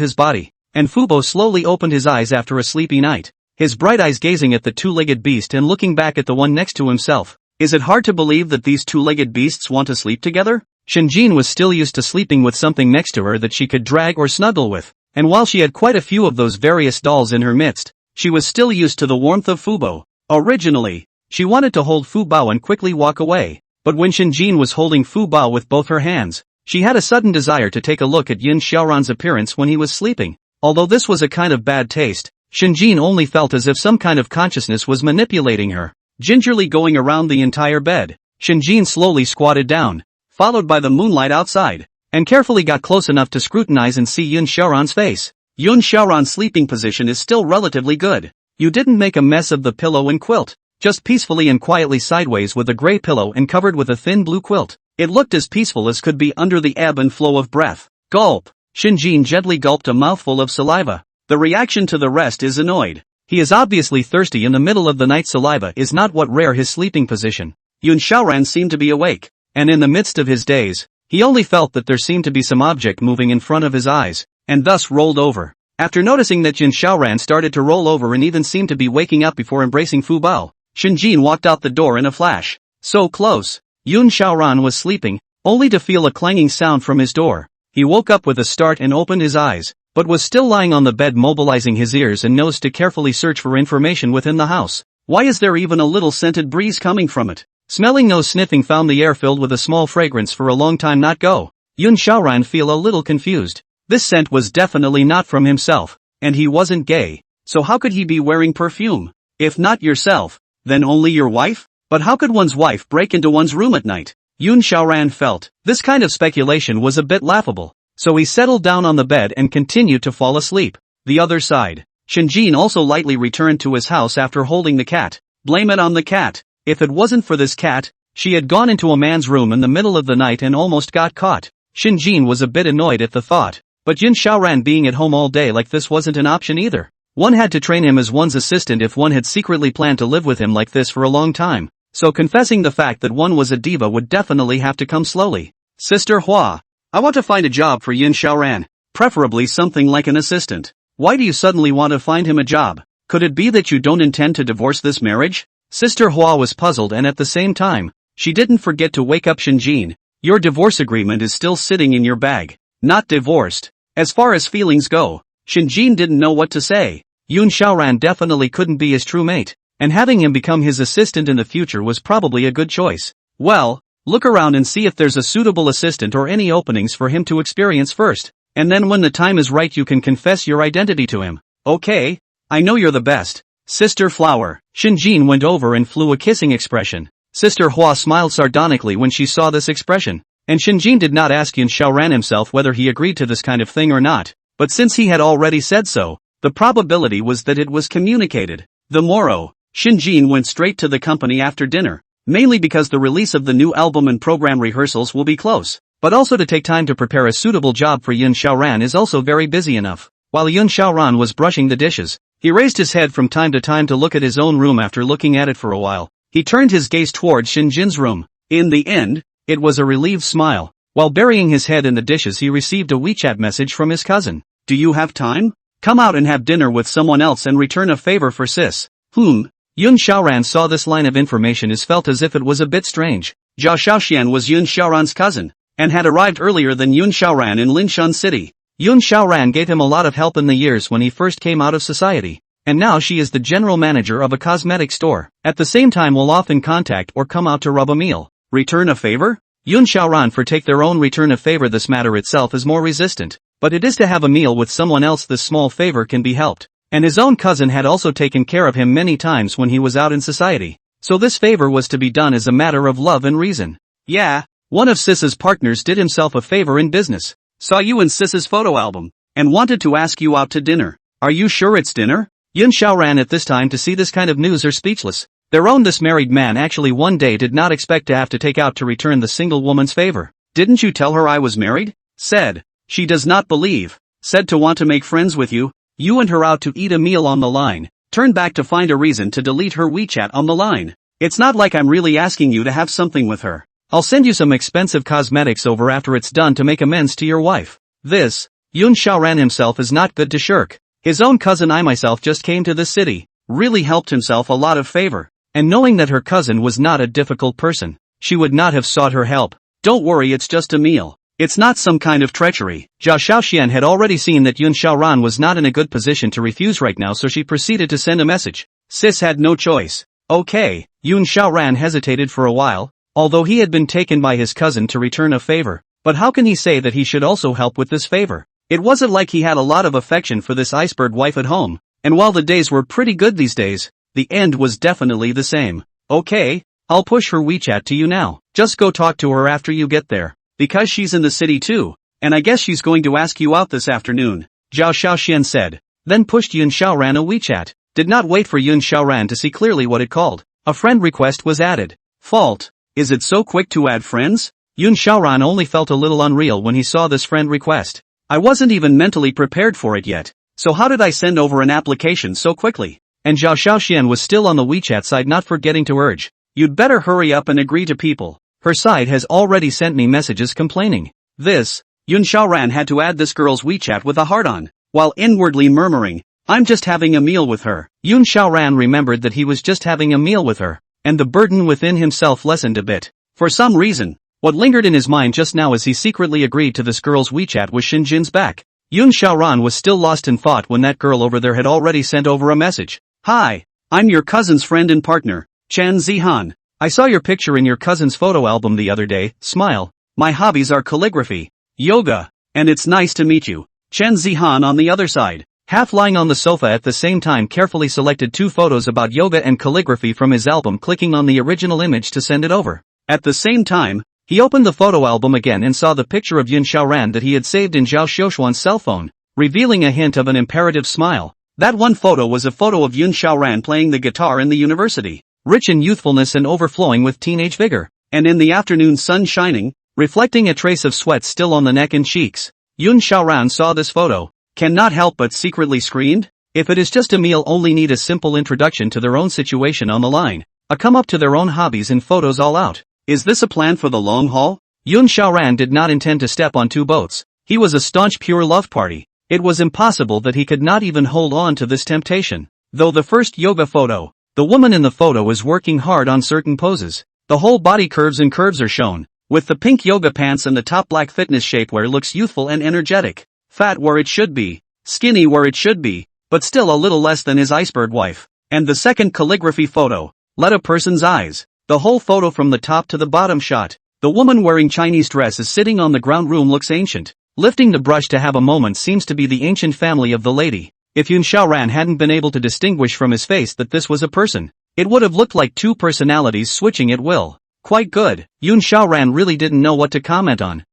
S1: his body. And Fu Bao slowly opened his eyes after a sleepy night, his bright eyes gazing at the two-legged beast and looking back at the one next to himself. Is it hard to believe that these two-legged beasts want to sleep together? Shinjin was still used to sleeping with something next to her that she could drag or snuggle with, and while she had quite a few of those various dolls in her midst, she was still used to the warmth of Fu Bao. Originally, she wanted to hold Fu Bao and quickly walk away, but when Shinjin was holding Fu Bao with both her hands, she had a sudden desire to take a look at Yun Xiaoran's appearance when he was sleeping. Although this was a kind of bad taste, Shinjin only felt as if some kind of consciousness was manipulating her, gingerly going around the entire bed. Shinjin slowly squatted down, followed by the moonlight outside, and carefully got close enough to scrutinize and see Yun Xiaoran's face. Yun Xiaoran's sleeping position is still relatively good. You didn't make a mess of the pillow and quilt, just peacefully and quietly sideways with a gray pillow and covered with a thin blue quilt. It looked as peaceful as could be under the ebb and flow of breath. Gulp. Shinjin gently gulped a mouthful of saliva. The reaction to the rest is annoyed. He is obviously thirsty in the middle of the night. Saliva is not what rare his sleeping position. Yun Xiaoran seemed to be awake, and in the midst of his daze, he only felt that there seemed to be some object moving in front of his eyes, and thus rolled over. After noticing that Yun Xiaoran started to roll over and even seemed to be waking up before embracing Fu Bao, Shinjin walked out the door in a flash. So close. Yun Xiaoran was sleeping, only to feel a clanging sound from his door. He woke up with a start and opened his eyes, but was still lying on the bed mobilizing his ears and nose to carefully search for information within the house. Why is there even a little scented breeze coming from it? Smelling nose sniffing found the air filled with a small fragrance for a long time not go. Yun Xiaoran feel a little confused. This scent was definitely not from himself, and he wasn't gay, so how could he be wearing perfume? If not yourself, then only your wife? But how could one's wife break into one's room at night? Yun Xiaoran felt this kind of speculation was a bit laughable, so he settled down on the bed and continued to fall asleep. The other side. Shinjin also lightly returned to his house after holding the cat. Blame it on the cat. If it wasn't for this cat, she had gone into a man's room in the middle of the night and almost got caught. Shinjin was a bit annoyed at the thought, but Yun Xiaoran being at home all day like this wasn't an option either. One had to train him as one's assistant if one had secretly planned to live with him like this for a long time. So confessing the fact that one was a diva would definitely have to come slowly. Sister Hua, I want to find a job for Yun Xiaoran, preferably something like an assistant. Why do you suddenly want to find him a job? Could it be that you don't intend to divorce this marriage? Sister Hua was puzzled and at the same time, she didn't forget to wake up Shinjin. Your divorce agreement is still sitting in your bag. Not divorced. As far as feelings go, Shinjin didn't know what to say. Yun Xiaoran definitely couldn't be his true mate, and having him become his assistant in the future was probably a good choice. Well, look around and see if there's a suitable assistant or any openings for him to experience first, and then when the time is right you can confess your identity to him. Okay? I know you're the best. Sister Flower. Shinjin went over and flew a kissing expression. Sister Hua smiled sardonically when she saw this expression, and Shinjin did not ask Yun Xiaoran himself whether he agreed to this kind of thing or not, but since he had already said so, the probability was that it was communicated. The morrow, Shinjin went straight to the company after dinner, mainly because the release of the new album and program rehearsals will be close, but also to take time to prepare a suitable job for Yun Xiaoran is also very busy enough. While Yun Xiaoran was brushing the dishes, he raised his head from time to time to look at his own room. After looking at it for a while, he turned his gaze towards Shinjin's room. In the end, it was a relieved smile. While burying his head in the dishes he received a WeChat message from his cousin. Do you have time? Come out and have dinner with someone else and return a favor for sis. Yun Xiaoran saw this line of information and felt as if it was a bit strange. Zhao Xiaoxian was Yun Xiaoran's cousin, and had arrived earlier than Yun Xiaoran in Linshan City. Yun Xiaoran gave him a lot of help in the years when he first came out of society, and now she is the general manager of a cosmetic store. At the same time will often contact or come out to rub a meal. Return a favor? Yun Xiaoran for take their own return a favor. This matter itself is more resistant, but it is to have a meal with someone else. This small favor can be helped, and his own cousin had also taken care of him many times when he was out in society, so this favor was to be done as a matter of love and reason. Yeah, one of Sis's partners did himself a favor in business. Saw you in Sis's photo album, and wanted to ask you out to dinner. Are you sure it's dinner? Yun Xiaoran at this time to see this kind of news are speechless. Their own this married man actually one day did not expect to have to take out to return the single woman's favor. Didn't you tell her I was married? Said. She does not believe. Said to want to make friends with you. You and her out to eat a meal on the line. Turn back to find a reason to delete her WeChat on the line. It's not like I'm really asking you to have something with her. I'll send you some expensive cosmetics over after it's done to make amends to your wife. This, Yun Xiaoran himself is not good to shirk. His own cousin I myself just came to this city, really helped himself a lot of favor, and knowing that her cousin was not a difficult person, she would not have sought her help. Don't worry, it's just a meal. It's not some kind of treachery. Zhao Xiaoxian had already seen that Yun Xiaoran was not in a good position to refuse right now, so she proceeded to send a message. Sis had no choice. Okay, Yun Xiaoran hesitated for a while, although he had been taken by his cousin to return a favor, but how can he say that he should also help with this favor? It wasn't like he had a lot of affection for this iceberg wife at home, and while the days were pretty good these days, the end was definitely the same. Okay, I'll push her WeChat to you now. Just go talk to her after you get there, because she's in the city too, and I guess she's going to ask you out this afternoon, Zhao Xiaoxian said, then pushed Yun Xiaoran a WeChat. Did not wait for Yun Xiaoran to see clearly what it called. A friend request was added. Fault. Is it so quick to add friends? Yun Xiaoran only felt a little unreal when he saw this friend request. I wasn't even mentally prepared for it yet, so how did I send over an application so quickly? And Zhao Xiaoxian was still on the WeChat side, not forgetting to urge. You'd better hurry up and agree to people. Her side has already sent me messages complaining. This, Yun Xiaoran had to add this girl's WeChat with a heart on, while inwardly murmuring, I'm just having a meal with her. Yun Xiaoran remembered that he was just having a meal with her, and the burden within himself lessened a bit. For some reason, what lingered in his mind just now as he secretly agreed to this girl's WeChat was Shinjin's back. Yun Xiaoran was still lost in thought when that girl over there had already sent over a message. Hi, I'm your cousin's friend and partner, Chen Zihan. I saw your picture in your cousin's photo album the other day. Smile. My hobbies are calligraphy, yoga, and it's nice to meet you. Chen Zihan on the other side, half lying on the sofa at the same time, carefully selected two photos about yoga and calligraphy from his album, clicking on the original image to send it over. At the same time, he opened the photo album again and saw the picture of Yun Xiaoran that he had saved in Zhao Xiaoxuan's cell phone, revealing a hint of an imperative smile. That one photo was a photo of Yun Xiaoran playing the guitar in the university, rich in youthfulness and overflowing with teenage vigor, and in the afternoon sun shining, reflecting a trace of sweat still on the neck and cheeks. Yun Xiaoran saw this photo, cannot help but secretly screamed. If it is just a meal, only need a simple introduction to their own situation on the line, a come up to their own hobbies and photos all out. Is this a plan for the long haul? Yun Xiaoran did not intend to step on two boats. He was a staunch pure love party. It was impossible that he could not even hold on to this temptation. Though the first yoga photo, the woman in the photo is working hard on certain poses. The whole body curves and curves are shown, with the pink yoga pants and the top black fitness shapewear looks youthful and energetic. Fat where it should be. Skinny where it should be, but still a little less than his iceberg wife. And the second calligraphy photo. Let a person's eyes. The whole photo from the top to the bottom shot. The woman wearing Chinese dress is sitting on the ground room looks ancient. Lifting the brush to have a moment seems to be the ancient family of the lady. If Yun Xiaoran hadn't been able to distinguish from his face that this was a person, it would have looked like two personalities switching at will. Quite good. Yun Xiaoran really didn't know what to comment on.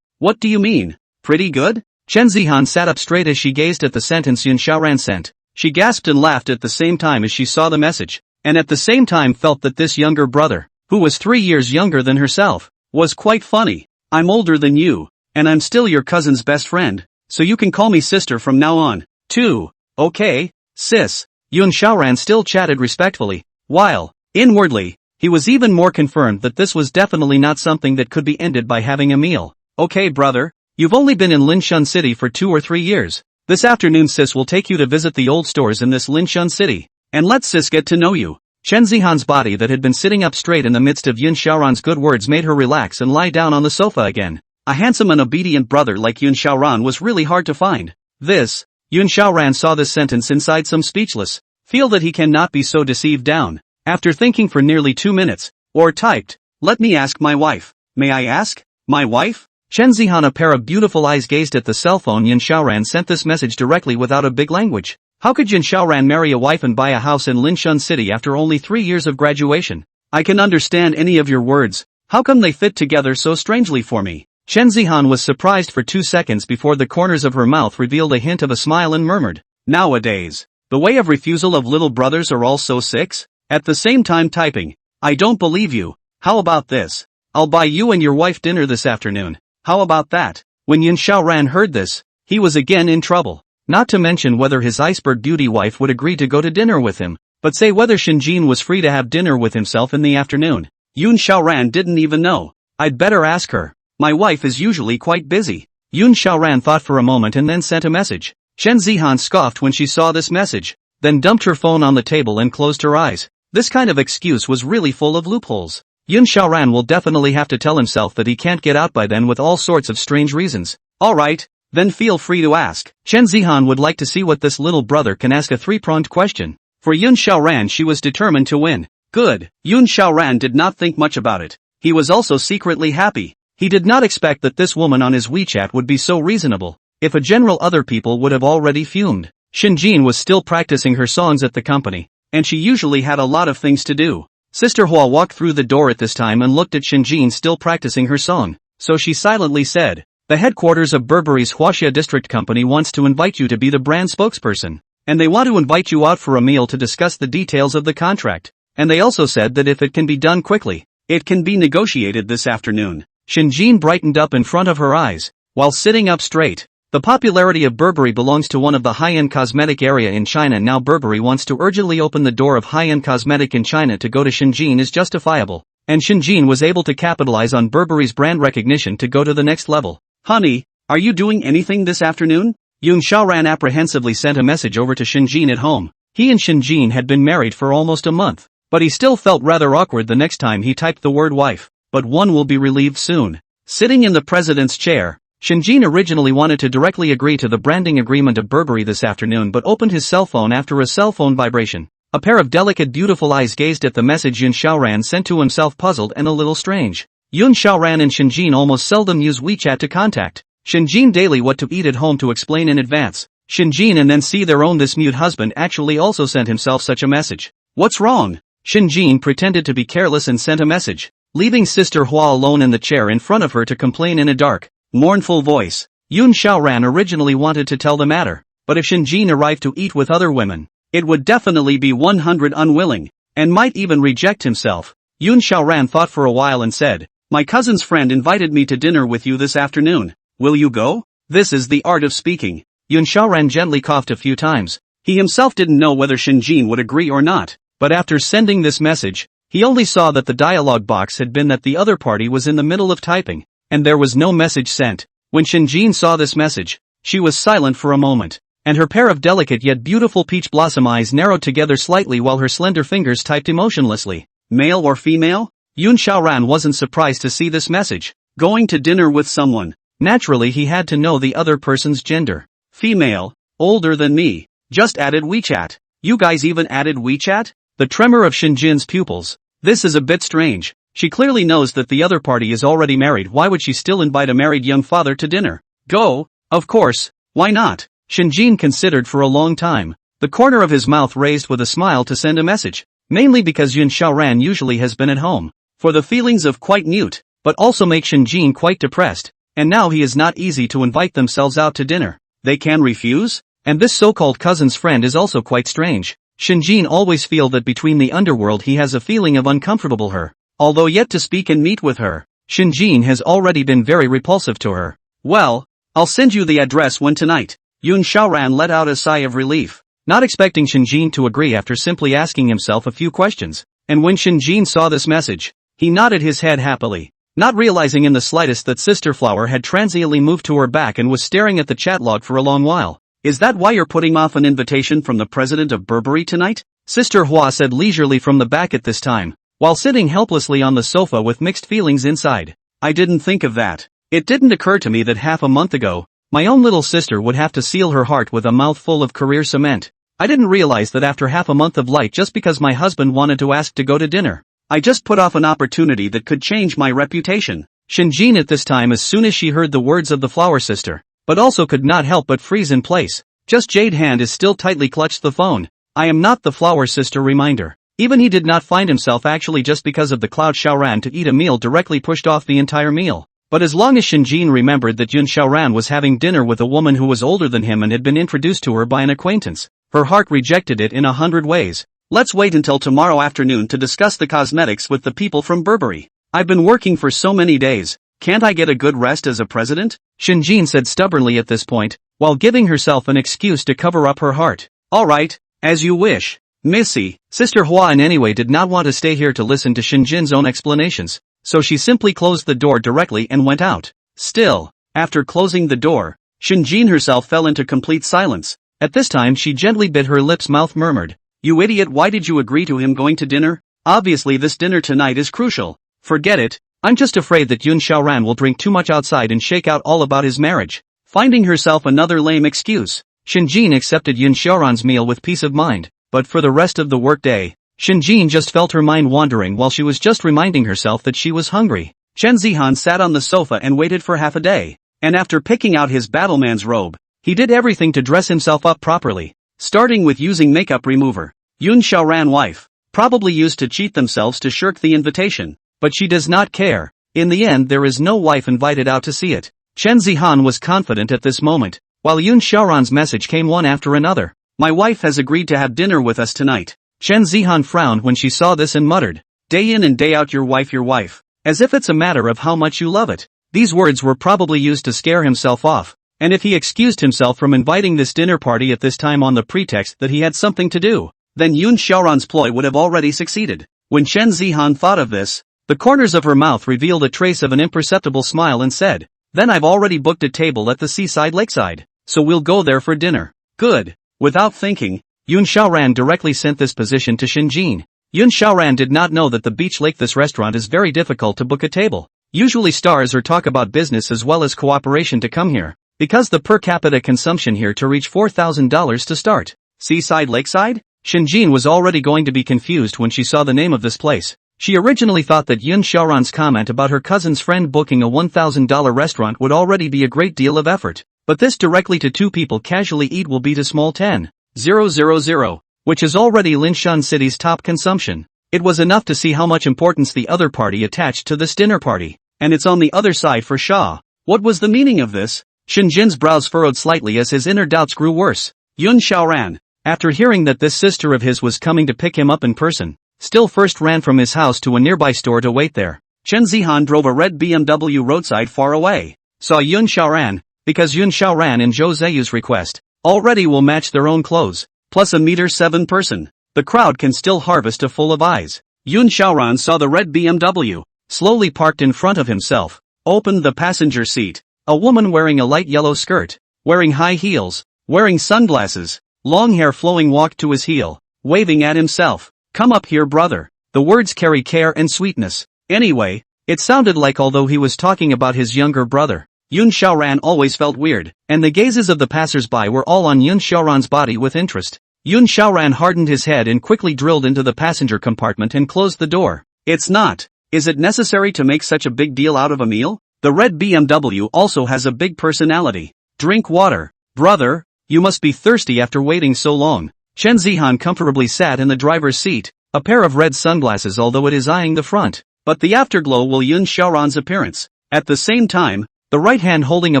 S1: What do you mean? Pretty good? Chen Zihan sat up straight as she gazed at the sentence Yun Xiaoran sent. She gasped and laughed at the same time as she saw the message, and at the same time felt that this younger brother, who was 3 years younger than herself, was quite funny. I'm older than you, and I'm still your cousin's best friend, so you can call me sister from now on, too. Okay, sis. Yun Xiaoran still chatted respectfully, while, inwardly, he was even more confirmed that this was definitely not something that could be ended by having a meal. Okay brother, you've only been in Linshun City for 2 or 3 years. This afternoon sis will take you to visit the old stores in this Linshun City, and let sis get to know you. Chen Zihan's body that had been sitting up straight in the midst of Yun Xiaoran's good words made her relax and lie down on the sofa again. A handsome and obedient brother like Yun Xiaoran was really hard to find. Yun Xiaoran saw this sentence inside some speechless. Feel that he cannot be so deceived down. After thinking for nearly 2 minutes, or typed, let me ask my wife. May I ask? My wife? Chen Zihan, a pair of beautiful eyes gazed at the cell phone. Yun Xiaoran sent this message directly without a big language. How could Yun Xiaoran marry a wife and buy a house in Linshun City after only 3 years of graduation? I can understand any of your words. How come they fit together so strangely for me? Chen Zihan was surprised for 2 seconds before the corners of her mouth revealed a hint of a smile and murmured, nowadays, the way of refusal of little brothers are all so six? At the same time typing, I don't believe you. How about this? I'll buy you and your wife dinner this afternoon. How about that? When Yun Xiaoran heard this, he was again in trouble. Not to mention whether his iceberg beauty wife would agree to go to dinner with him, but say whether Shinjin was free to have dinner with himself in the afternoon. Yun Xiaoran didn't even know. I'd better ask her. My wife is usually quite busy. Yun Xiaoran thought for a moment and then sent a message. Chen Zihan scoffed when she saw this message, then dumped her phone on the table and closed her eyes. This kind of excuse was really full of loopholes. Yun Xiaoran will definitely have to tell himself that he can't get out by then with all sorts of strange reasons. Alright, then feel free to ask. Chen Zihan would like to see what this little brother can ask a three-pronged question. For Yun Xiaoran she was determined to win. Good. Yun Xiaoran did not think much about it. He was also secretly happy. He did not expect that this woman on his WeChat would be so reasonable. If a general, other people would have already fumed. Shinjin was still practicing her songs at the company, and she usually had a lot of things to do. Sister Hua walked through the door at this time and looked at Shinjin still practicing her song, so she silently said, the headquarters of Burberry's Huaxia District Company wants to invite you to be the brand spokesperson, and they want to invite you out for a meal to discuss the details of the contract, and they also said that if it can be done quickly, it can be negotiated this afternoon. Shinjin brightened up in front of her eyes, while sitting up straight. The popularity of Burberry belongs to one of the high-end cosmetic area in China. Now Burberry wants to urgently open the door of high-end cosmetic in China. To go to Shinjin is justifiable, and Shinjin was able to capitalize on Burberry's brand recognition to go to the next level. Honey, are you doing anything this afternoon? Yun Xiaoran apprehensively sent a message over to Shinjin at home. He and Shinjin had been married for almost a month, but he still felt rather awkward the next time he typed the word wife, but one will be relieved soon. Sitting in the president's chair, Shinjin originally wanted to directly agree to the branding agreement of Burberry this afternoon but opened his cell phone after a cell phone vibration. A pair of delicate beautiful eyes gazed at the message Yun Xiaoran sent to himself, puzzled and a little strange. Yun Xiaoran and Shinjin almost seldom use WeChat to contact Shinjin daily what to eat at home to explain in advance. Shinjin and then see their own this mute husband actually also sent himself such a message. What's wrong? Shinjin pretended to be careless and sent a message, leaving Sister Hua alone in the chair in front of her to complain in a dark, mournful voice. Yun Xiaoran originally wanted to tell the matter, but if Shinjin arrived to eat with other women, it would definitely be 100 unwilling, and might even reject himself. Yun Xiaoran thought for a while and said, my cousin's friend invited me to dinner with you this afternoon. Will you go? This is the art of speaking. Yun Xiaoran gently coughed a few times. He himself didn't know whether Shinjin would agree or not, but after sending this message, he only saw that the dialog box had been that the other party was in the middle of typing, and there was no message sent. When Shinjin saw this message, she was silent for a moment, and her pair of delicate yet beautiful peach blossom eyes narrowed together slightly while her slender fingers typed emotionlessly. Male or female? Yun Xiaoran wasn't surprised to see this message. Going to dinner with someone. Naturally he had to know the other person's gender. Female. Older than me. Just added WeChat. You guys even added WeChat? The tremor of Shinjin's pupils. This is a bit strange. She clearly knows that the other party is already married. Why would she still invite a married young father to dinner? Go, of course, why not? Shinjin considered for a long time, the corner of his mouth raised with a smile to send a message, mainly because Yun Xiaoran usually has been at home. For the feelings of quite mute, but also make Shinjin quite depressed, and now he is not easy to invite themselves out to dinner. They can refuse? And this so-called cousin's friend is also quite strange. Shinjin always feel that between the underworld he has a feeling of uncomfortable her. Although yet to speak and meet with her, Shinjin has already been very repulsive to her. Well, I'll send you the address when tonight. Yun Xiaoran let out a sigh of relief, not expecting Shinjin to agree after simply asking himself a few questions. And when Shinjin saw this message, he nodded his head happily, not realizing in the slightest that Sister Flower had transiently moved to her back and was staring at the chat log for a long while. Is that why you're putting off an invitation from the president of Burberry tonight? Sister Hua said leisurely from the back at this time, while sitting helplessly on the sofa with mixed feelings inside. I didn't think of that. It didn't occur to me that half a month ago, my own little sister would have to seal her heart with a mouthful of career cement. I didn't realize that after half a month of light just because my husband wanted to ask to go to dinner, I just put off an opportunity that could change my reputation. Shinjin at this time as soon as she heard the words of the flower sister, but also could not help but freeze in place. Just Jade hand is still tightly clutched the phone. I am not the flower sister reminder. Even he did not find himself actually just because of the Cloud Xiaoran to eat a meal directly pushed off the entire meal. But as long as Shinjin remembered that Yun Xiaoran was having dinner with a woman who was older than him and had been introduced to her by an acquaintance, her heart rejected it in 100 ways. Let's wait until tomorrow afternoon to discuss the cosmetics with the people from Burberry. I've been working for so many days, can't I get a good rest as a president? Shinjin said stubbornly at this point, while giving herself an excuse to cover up her heart. Alright, as you wish. Missy, Sister Hua in any way did not want to stay here to listen to Shinjin's own explanations, so she simply closed the door directly and went out. Still, after closing the door, Shinjin herself fell into complete silence. At this time she gently bit her lips, mouth murmured, "You idiot, why did you agree to him going to dinner? Obviously this dinner tonight is crucial. Forget it, I'm just afraid that Yun Xiaoran will drink too much outside and shake out all about his marriage." Finding herself another lame excuse, Shinjin accepted Yun Xiaoran's meal with peace of mind. But for the rest of the workday, Shinjin just felt her mind wandering while she was just reminding herself that she was hungry. Chen Zihan sat on the sofa and waited for half a day, and after picking out his battleman's robe, he did everything to dress himself up properly, starting with using makeup remover. Yun Xiaoran wife, probably used to cheat themselves to shirk the invitation, but she does not care. In the end there is no wife invited out to see it. Chen Zihan was confident at this moment, while Yun Xiaoran's message came one after another. My wife has agreed to have dinner with us tonight. Chen Zihan frowned when she saw this and muttered, "Day in and day out your wife, as if it's a matter of how much you love it." These words were probably used to scare himself off, and if he excused himself from inviting this dinner party at this time on the pretext that he had something to do, then Yun Xiaoran's ploy would have already succeeded. When Chen Zihan thought of this, the corners of her mouth revealed a trace of an imperceptible smile and said, "Then I've already booked a table at the seaside lakeside, so we'll go there for dinner." Good. Without thinking, Yun Xiaoran directly sent this position to Shinjin. Yun Xiaoran did not know that the beach lake this restaurant is very difficult to book a table. Usually stars or talk about business as well as cooperation to come here, because the per capita consumption here to reach $4,000 to start. Seaside lakeside? Shinjin was already going to be confused when she saw the name of this place. She originally thought that Yun Xiaoran's comment about her cousin's friend booking a $1,000 restaurant would already be a great deal of effort. But this directly to two people casually eat will beat a small 10,000, which is already Linshan City's top consumption. It was enough to see how much importance the other party attached to this dinner party. And it's on the other side for Shah. What was the meaning of this? Shinjin's brows furrowed slightly as his inner doubts grew worse. Yun Xiaoran, after hearing that this sister of his was coming to pick him up in person, still first ran from his house to a nearby store to wait there. Chen Zihan drove a red BMW roadside far away. Saw Yun Xiaoran, because Yun Xiaoran and Zhou Zeyu's request already will match their own clothes, plus a 1.7 person. The crowd can still harvest a full of eyes. Yun Xiaoran saw the red BMW, slowly parked in front of himself, opened the passenger seat. A woman wearing a light yellow skirt, wearing high heels, wearing sunglasses, long hair flowing walked to his heel, waving at himself. "Come up here, brother." The words carry care and sweetness. Anyway, it sounded like although he was talking about his younger brother. Yun Xiaoran always felt weird, and the gazes of the passers-by were all on Yun Xiaoran's body with interest. Yun Xiaoran hardened his head and quickly drilled into the passenger compartment and closed the door. It's not. Is it necessary to make such a big deal out of a meal? The red BMW also has a big personality. Drink water. Brother, you must be thirsty after waiting so long. Chen Zihan comfortably sat in the driver's seat, a pair of red sunglasses although it is eyeing the front. But the afterglow will Yun Xiaoran's appearance. At the same time, the right hand holding a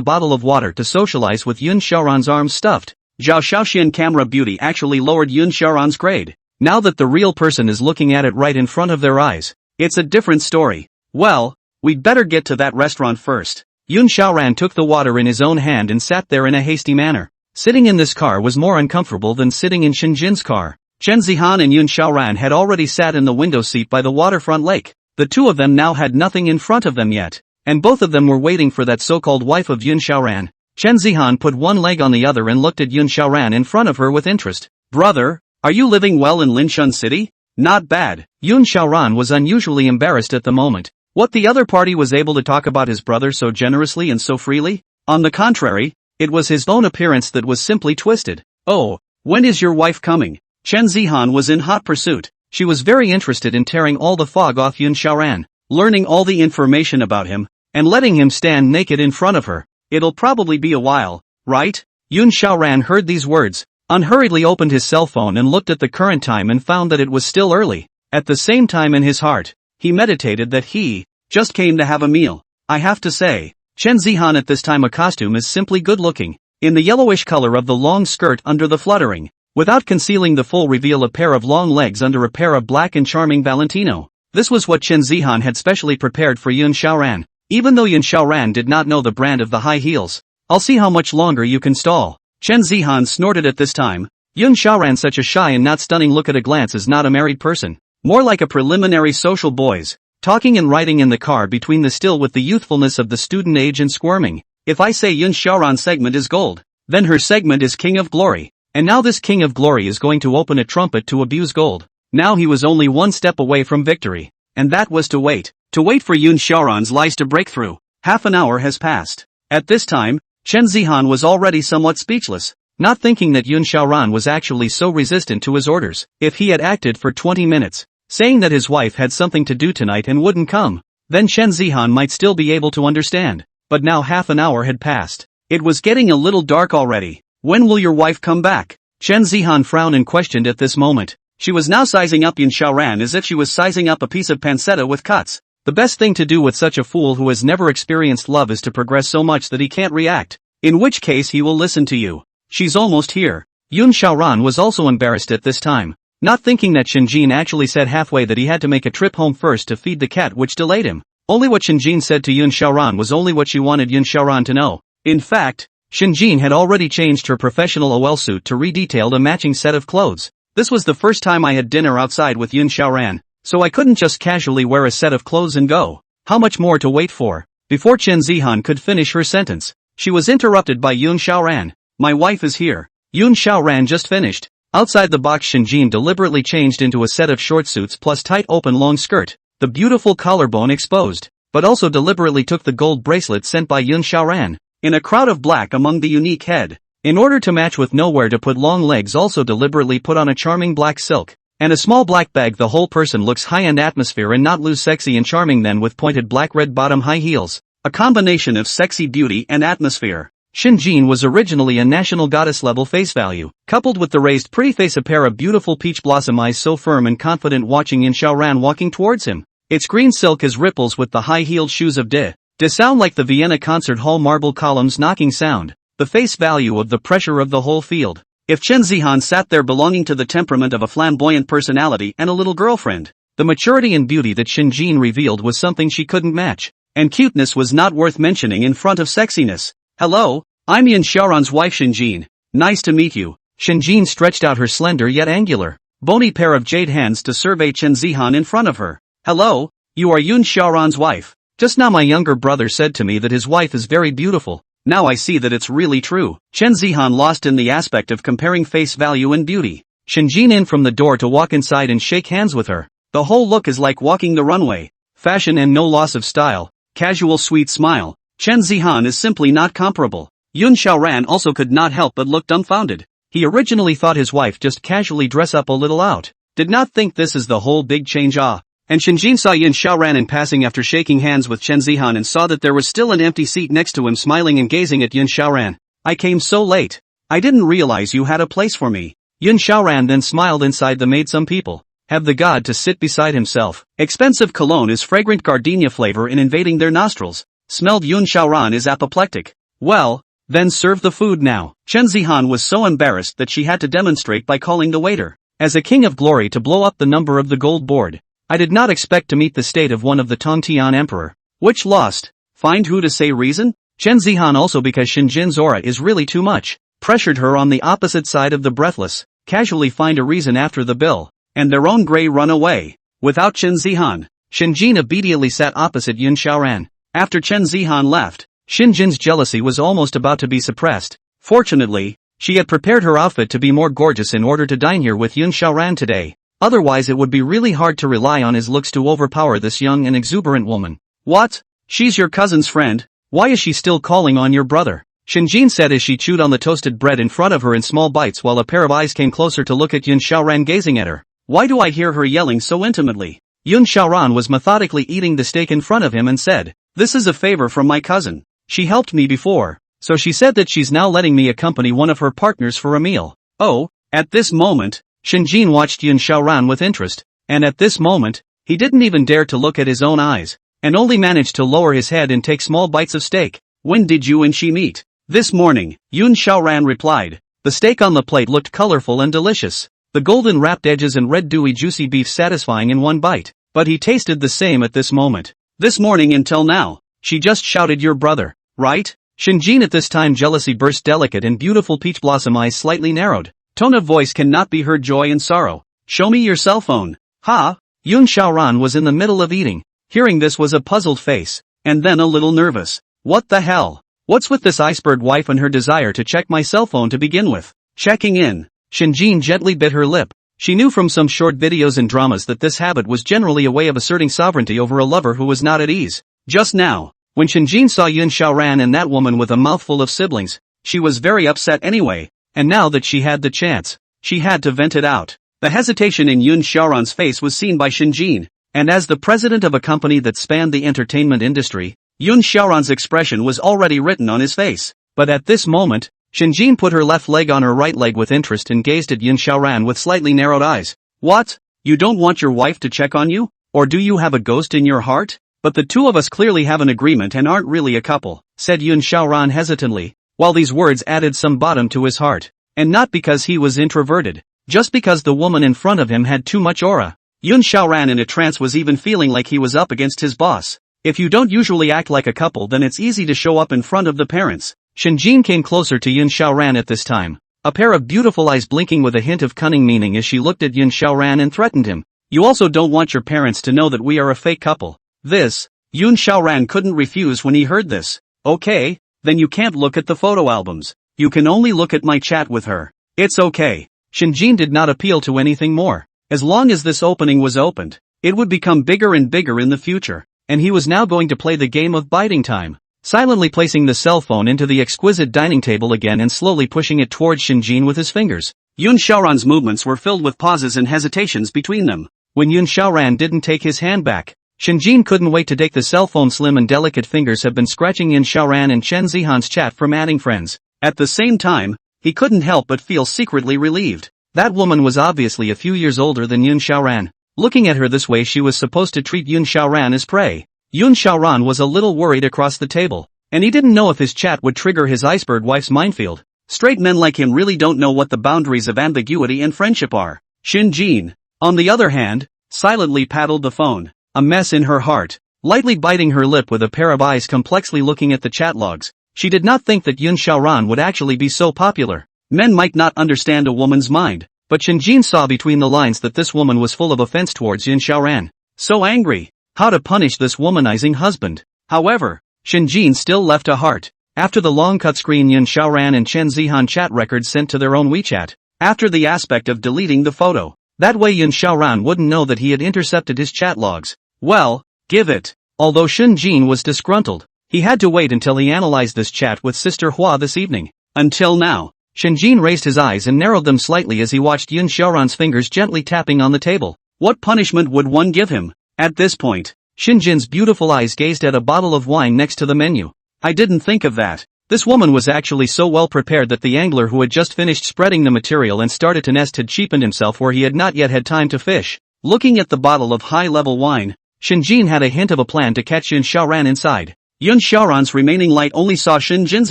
S1: bottle of water to socialize with Yun Xiaoran's arms stuffed. Zhao Shaoxian camera beauty actually lowered Yun Xiaoran's grade. Now that the real person is looking at it right in front of their eyes, it's a different story. Well, we'd better get to that restaurant first. Yun Xiaoran took the water in his own hand and sat there in a hasty manner. Sitting in this car was more uncomfortable than sitting in Shinjin's car. Chen Zihan and Yun Xiaoran had already sat in the window seat by the waterfront lake. The two of them now had nothing in front of them yet, and both of them were waiting for that so-called wife of Yun Xiaoran. Chen Zihan put one leg on the other and looked at Yun Xiaoran in front of her with interest. Brother, are you living well in Linshun City? Not bad. Yun Xiaoran was unusually embarrassed at the moment. What, the other party was able to talk about his brother so generously and so freely? On the contrary, it was his own appearance that was simply twisted. Oh, when is your wife coming? Chen Zihan was in hot pursuit. She was very interested in tearing all the fog off Yun Xiaoran, learning all the information about him, and letting him stand naked in front of her. It'll probably be a while, right? Yun Xiaoran heard these words, unhurriedly opened his cell phone and looked at the current time and found that it was still early. At the same time in his heart, he meditated that he just came to have a meal. I have to say, Chen Zihan at this time a costume is simply good looking, in the yellowish color of the long skirt under the fluttering, without concealing the full reveal a pair of long legs under a pair of black and charming Valentino. This was what Chen Zihan had specially prepared for Yun Xiaoran. Even though Yun Xiaoran did not know the brand of the high heels. I'll see how much longer you can stall. Chen Zihan snorted at this time. Yun Xiaoran, such a shy and not stunning look at a glance, is not a married person. More like a preliminary social boys. Talking and writing in the car between the still with the youthfulness of the student age and squirming. If I say Yun Xiaoran's segment is gold, then her segment is King of Glory. And now this King of Glory is going to open a trumpet to abuse gold. Now he was only one step away from victory. And that was to wait. To wait for Yun Xiaoran's lies to break through. Half an hour has passed. At this time, Chen Zihan was already somewhat speechless, not thinking that Yun Xiaoran was actually so resistant to his orders. If he had acted for 20 minutes, saying that his wife had something to do tonight and wouldn't come, then Chen Zihan might still be able to understand. But now half an hour had passed. It was getting a little dark already. When will your wife come back? Chen Zihan frowned and questioned at this moment. She was now sizing up Yun Xiaoran as if she was sizing up a piece of pancetta with cuts. The best thing to do with such a fool who has never experienced love is to progress so much that he can't react, in which case he will listen to you. She's almost here. Yun Xiaoran was also embarrassed at this time, not thinking that Shinjin actually said halfway that he had to make a trip home first to feed the cat, which delayed him. Only what Shinjin said to Yun Xiaoran was only what she wanted Yun Xiaoran to know. In fact, Shinjin had already changed her professional OL suit to re-detailed a matching set of clothes. This was the first time I had dinner outside with Yun Xiaoran, so I couldn't just casually wear a set of clothes and go. How much more to wait for? Before Chen Zihan could finish her sentence, she was interrupted by Yun Xiaoran. My wife is here. Yun Xiaoran just finished. Outside the box, Shinjin deliberately changed into a set of short suits plus tight open long skirt, the beautiful collarbone exposed, but also deliberately took the gold bracelet sent by Yun Xiaoran, in a crowd of black among the unique head. In order to match with nowhere to put long legs, also deliberately put on a charming black silk, and a small black bag. The whole person looks high-end atmosphere and not lose sexy and charming then with pointed black red bottom high heels, a combination of sexy beauty and atmosphere. Shinjin was originally a national goddess level face value, coupled with the raised pretty face, a pair of beautiful peach blossom eyes so firm and confident watching Yun Xiaoran walking towards him. Its green silk as ripples with the high-heeled shoes of de sound like the Vienna concert hall marble columns knocking sound, the face value of the pressure of the whole field. If Chen Zihan sat there belonging to the temperament of a flamboyant personality and a little girlfriend, the maturity and beauty that Shinjin revealed was something she couldn't match, and cuteness was not worth mentioning in front of sexiness. Hello, I'm Yun Xiaoran's wife Shinjin. Nice to meet you. Shinjin stretched out her slender yet angular, bony pair of jade hands to survey Chen Zihan in front of her. Hello, you are Yun Xiaoran's wife. Just now my younger brother said to me that his wife is very beautiful. Now I see that it's really true. Chen Zihan lost in the aspect of comparing face value and beauty. Shinjin in from the door to walk inside and shake hands with her. The whole look is like walking the runway. Fashion and no loss of style. Casual sweet smile. Chen Zihan is simply not comparable. Yun Xiaoran also could not help but look dumbfounded. He originally thought his wife just casually dress up a little out. Did not think this is the whole big change And Shinjin saw Yun Xiaoran in passing after shaking hands with Chen Zihan and saw that there was still an empty seat next to him smiling and gazing at Yun Xiaoran. I came so late. I didn't realize you had a place for me. Yun Xiaoran then smiled inside the made some people have the god to sit beside himself. Expensive cologne is fragrant gardenia flavor in invading their nostrils. Smelled Yun Xiaoran is apoplectic. Well, then serve the food now. Chen Zihan was so embarrassed that she had to demonstrate by calling the waiter. As a king of glory to blow up the number of the gold board. I did not expect to meet the state of one of the Tongtian emperor. Which lost? Find who to say reason? Chen Zihan also because Shinjin's aura is really too much. Pressured her on the opposite side of the breathless. Casually find a reason after the bill. And their own gray run away. Without Chen Zihan. Shinjin obediently sat opposite Yun Xiaoran. After Chen Zihan left. Shinjin's jealousy was almost about to be suppressed. Fortunately, she had prepared her outfit to be more gorgeous in order to dine here with Yun Xiaoran today. Otherwise it would be really hard to rely on his looks to overpower this young and exuberant woman. What? She's your cousin's friend? Why is she still calling on your brother? Shinjin said as she chewed on the toasted bread in front of her in small bites while a pair of eyes came closer to look at Yun Xiaoran gazing at her. Why do I hear her yelling so intimately? Yun Xiaoran was methodically eating the steak in front of him and said, this is a favor from my cousin. She helped me before, so she said that she's now letting me accompany one of her partners for a meal. Oh, at this moment, Shinjin watched Yun Xiaoran with interest, and at this moment, he didn't even dare to look at his own eyes, and only managed to lower his head and take small bites of steak. When did you and she meet? This morning, Yun Xiaoran replied. The steak on the plate looked colorful and delicious, the golden wrapped edges and red dewy juicy beef satisfying in one bite, but he tasted the same at this moment. This morning until now, she just shouted your brother, right? Shinjin at this time jealousy burst delicate and beautiful peach blossom eyes slightly narrowed. Tone of voice cannot be heard joy and sorrow. Show me your cell phone. Ha? Yun Xiaoran was in the middle of eating. Hearing this was a puzzled face, and then a little nervous. What the hell? What's with this iceberg wife and her desire to check my cell phone to begin with? Checking in. Shinjin gently bit her lip. She knew from some short videos and dramas that this habit was generally a way of asserting sovereignty over a lover who was not at ease. Just now, when Shinjin saw Yun Xiaoran and that woman with a mouthful of siblings, she was very upset anyway. And now that she had the chance, she had to vent it out. The hesitation in Yun Xiaoran's face was seen by Shinjin, and as the president of a company that spanned the entertainment industry, Yun Xiaoran's expression was already written on his face. But at this moment, Shinjin put her left leg on her right leg with interest and gazed at Yun Xiaoran with slightly narrowed eyes. What? You don't want your wife to check on you? Or do you have a ghost in your heart? But the two of us clearly have an agreement and aren't really a couple, said Yun Xiaoran hesitantly. While these words added some bottom to his heart. And not because he was introverted, just because the woman in front of him had too much aura. Yun Xiaoran in a trance was even feeling like he was up against his boss. If you don't usually act like a couple then it's easy to show up in front of the parents. Shinjin came closer to Yun Xiaoran at this time. A pair of beautiful eyes blinking with a hint of cunning meaning as she looked at Yun Xiaoran and threatened him. You also don't want your parents to know that we are a fake couple. This, Yun Xiaoran couldn't refuse when he heard this. Okay, then you can't look at the photo albums. You can only look at my chat with her. It's okay. Shinjin did not appeal to anything more. As long as this opening was opened, it would become bigger and bigger in the future, and he was now going to play the game of biding time. Silently placing the cell phone into the exquisite dining table again and slowly pushing it towards Shinjin with his fingers. Yun Xiaoran's movements were filled with pauses and hesitations between them. When Yun Xiaoran didn't take his hand back, Shinjin couldn't wait to take the cell phone. Slim and delicate fingers have been scratching Yun Xiaoran and Chen Zihan's chat from adding friends. At the same time, he couldn't help but feel secretly relieved. That woman was obviously a few years older than Yun Xiaoran. Looking at her this way she was supposed to treat Yun Xiaoran as prey. Yun Xiaoran was a little worried across the table, and he didn't know if his chat would trigger his iceberg wife's minefield. Straight men like him really don't know what the boundaries of ambiguity and friendship are. Shinjin, on the other hand, silently paddled the phone, a mess in her heart, lightly biting her lip with a pair of eyes complexly looking at the chat logs. She did not think that Yun Xiaoran would actually be so popular. Men might not understand a woman's mind, but Shinjin saw between the lines that this woman was full of offense towards Yun Xiaoran. So angry. How to punish this womanizing husband? However, Shinjin still left a heart. After the long cut screen Yun Xiaoran and Chen Zihan chat records sent to their own WeChat. After the aspect of deleting the photo. That way Yun Xiaoran wouldn't know that he had intercepted his chat logs. Well, give it. Although Shinjin was disgruntled, He had to wait until he analyzed this chat with Sister Hua this evening. Until now. Shinjin raised his eyes and narrowed them slightly as he watched Yun Xiaoran's fingers gently tapping on the table. What punishment would one give him? At this point, Shinjin's beautiful eyes gazed at a bottle of wine next to the menu. I didn't think of that. This woman was actually so well prepared that the angler who had just finished spreading the material and started to nest had cheapened himself where he had not yet had time to fish. Looking at the bottle of high-level wine, Shinjin had a hint of a plan to catch Yun Xiaoran inside. Yun Xiaoran's remaining light only saw Shinjin's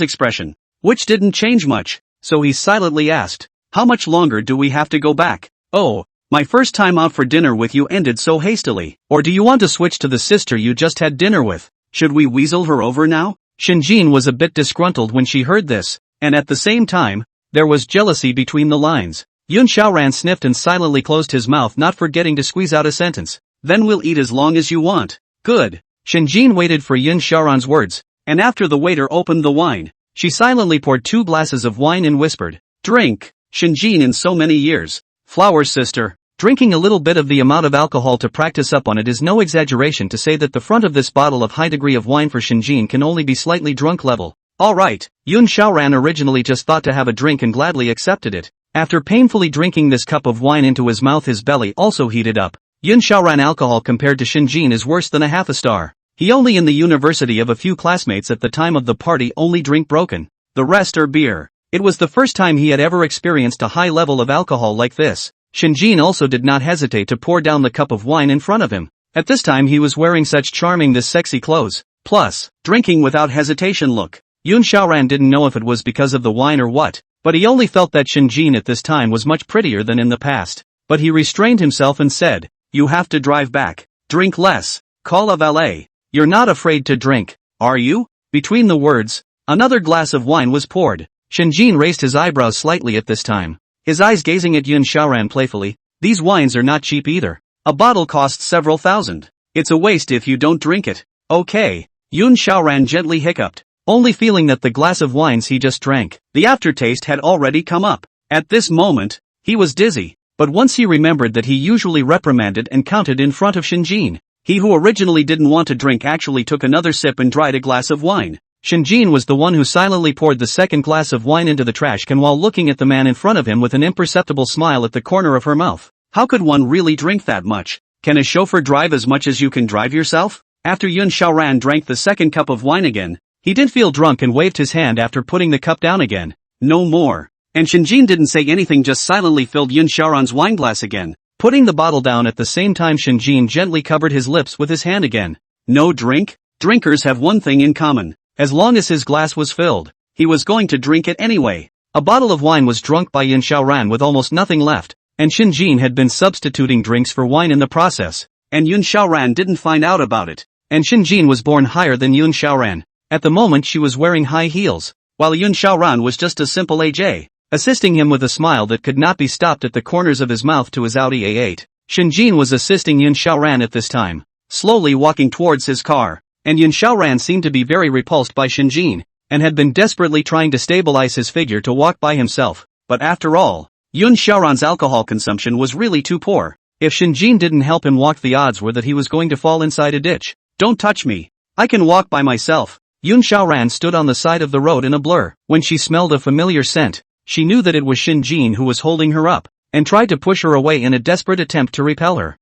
S1: expression, which didn't change much, so he silently asked, "How much longer do we have to go back?" "Oh, my first time out for dinner with you ended so hastily. Or do you want to switch to the sister you just had dinner with? Should we weasel her over now?" Shinjin was a bit disgruntled when she heard this, and at the same time, there was jealousy between the lines. Yun Xiaoran sniffed and silently closed his mouth, not forgetting to squeeze out a sentence. "Then we'll eat as long as you want." "Good." Shinjin waited for Yun Xiaoran's words, and after the waiter opened the wine, she silently poured 2 glasses of wine and whispered, "Drink." Shinjin in so many years. Flowers sister. Drinking a little bit of the amount of alcohol to practice up on it is no exaggeration to say that the front of this bottle of high degree of wine for Shinjin can only be slightly drunk level. Alright, Yun Xiaoran originally just thought to have a drink and gladly accepted it. After painfully drinking this cup of wine into his mouth, his belly also heated up. Yun Xiaoran alcohol compared to Shinjin is worse than a half a star. He only in the university of a few classmates at the time of the party only drink broken. The rest are beer. It was the first time he had ever experienced a high level of alcohol like this. Shinjin also did not hesitate to pour down the cup of wine in front of him. At this time he was wearing such charming this sexy clothes. Plus, drinking without hesitation look. Yun Xiaoran didn't know if it was because of the wine or what, but he only felt that Shinjin at this time was much prettier than in the past. But he restrained himself and said, "You have to drive back. Drink less. Call a valet. You're not afraid to drink, are you?" Between the words, another glass of wine was poured. Shinjin raised his eyebrows slightly at this time, his eyes gazing at Yun Xiaoran playfully. "These wines are not cheap either. A bottle costs several thousand. It's a waste if you don't drink it." "Okay." Yun Xiaoran gently hiccuped, only feeling that the glass of wines he just drank, the aftertaste had already come up. At this moment, he was dizzy, but once he remembered that he usually reprimanded and counted in front of Shinjin, he who originally didn't want to drink actually took another sip and dried a glass of wine. Shinjin was the one who silently poured the second glass of wine into the trash can while looking at the man in front of him with an imperceptible smile at the corner of her mouth. How could one really drink that much? Can a chauffeur drive as much as you can drive yourself? After Yun Xiaoran drank the second cup of wine again, he did feel drunk and waved his hand after putting the cup down again. "No more." And Shinjin didn't say anything, just silently filled Yun Xiaoran's wine glass again. Putting the bottle down at the same time, Shinjin gently covered his lips with his hand again. No drink? Drinkers have one thing in common. As long as his glass was filled, he was going to drink it anyway. A bottle of wine was drunk by Yun Xiaoran with almost nothing left, and Shinjin had been substituting drinks for wine in the process, and Yun Xiaoran didn't find out about it. And Shinjin was born higher than Yun Xiaoran. At the moment she was wearing high heels, while Yun Xiaoran was just a simple AJ, assisting him with a smile that could not be stopped at the corners of his mouth to his Audi A8. Shinjin was assisting Yun Xiaoran at this time, slowly walking towards his car. And Yun Xiaoran seemed to be very repulsed by Shinjin, and had been desperately trying to stabilize his figure to walk by himself. But after all, Yun Xiaoran's alcohol consumption was really too poor. If Shinjin didn't help him walk, the odds were that he was going to fall inside a ditch. "Don't touch me. I can walk by myself." Yun Xiaoran stood on the side of the road in a blur. When she smelled a familiar scent, she knew that it was Shinjin who was holding her up, and tried to push her away in a desperate attempt to repel her.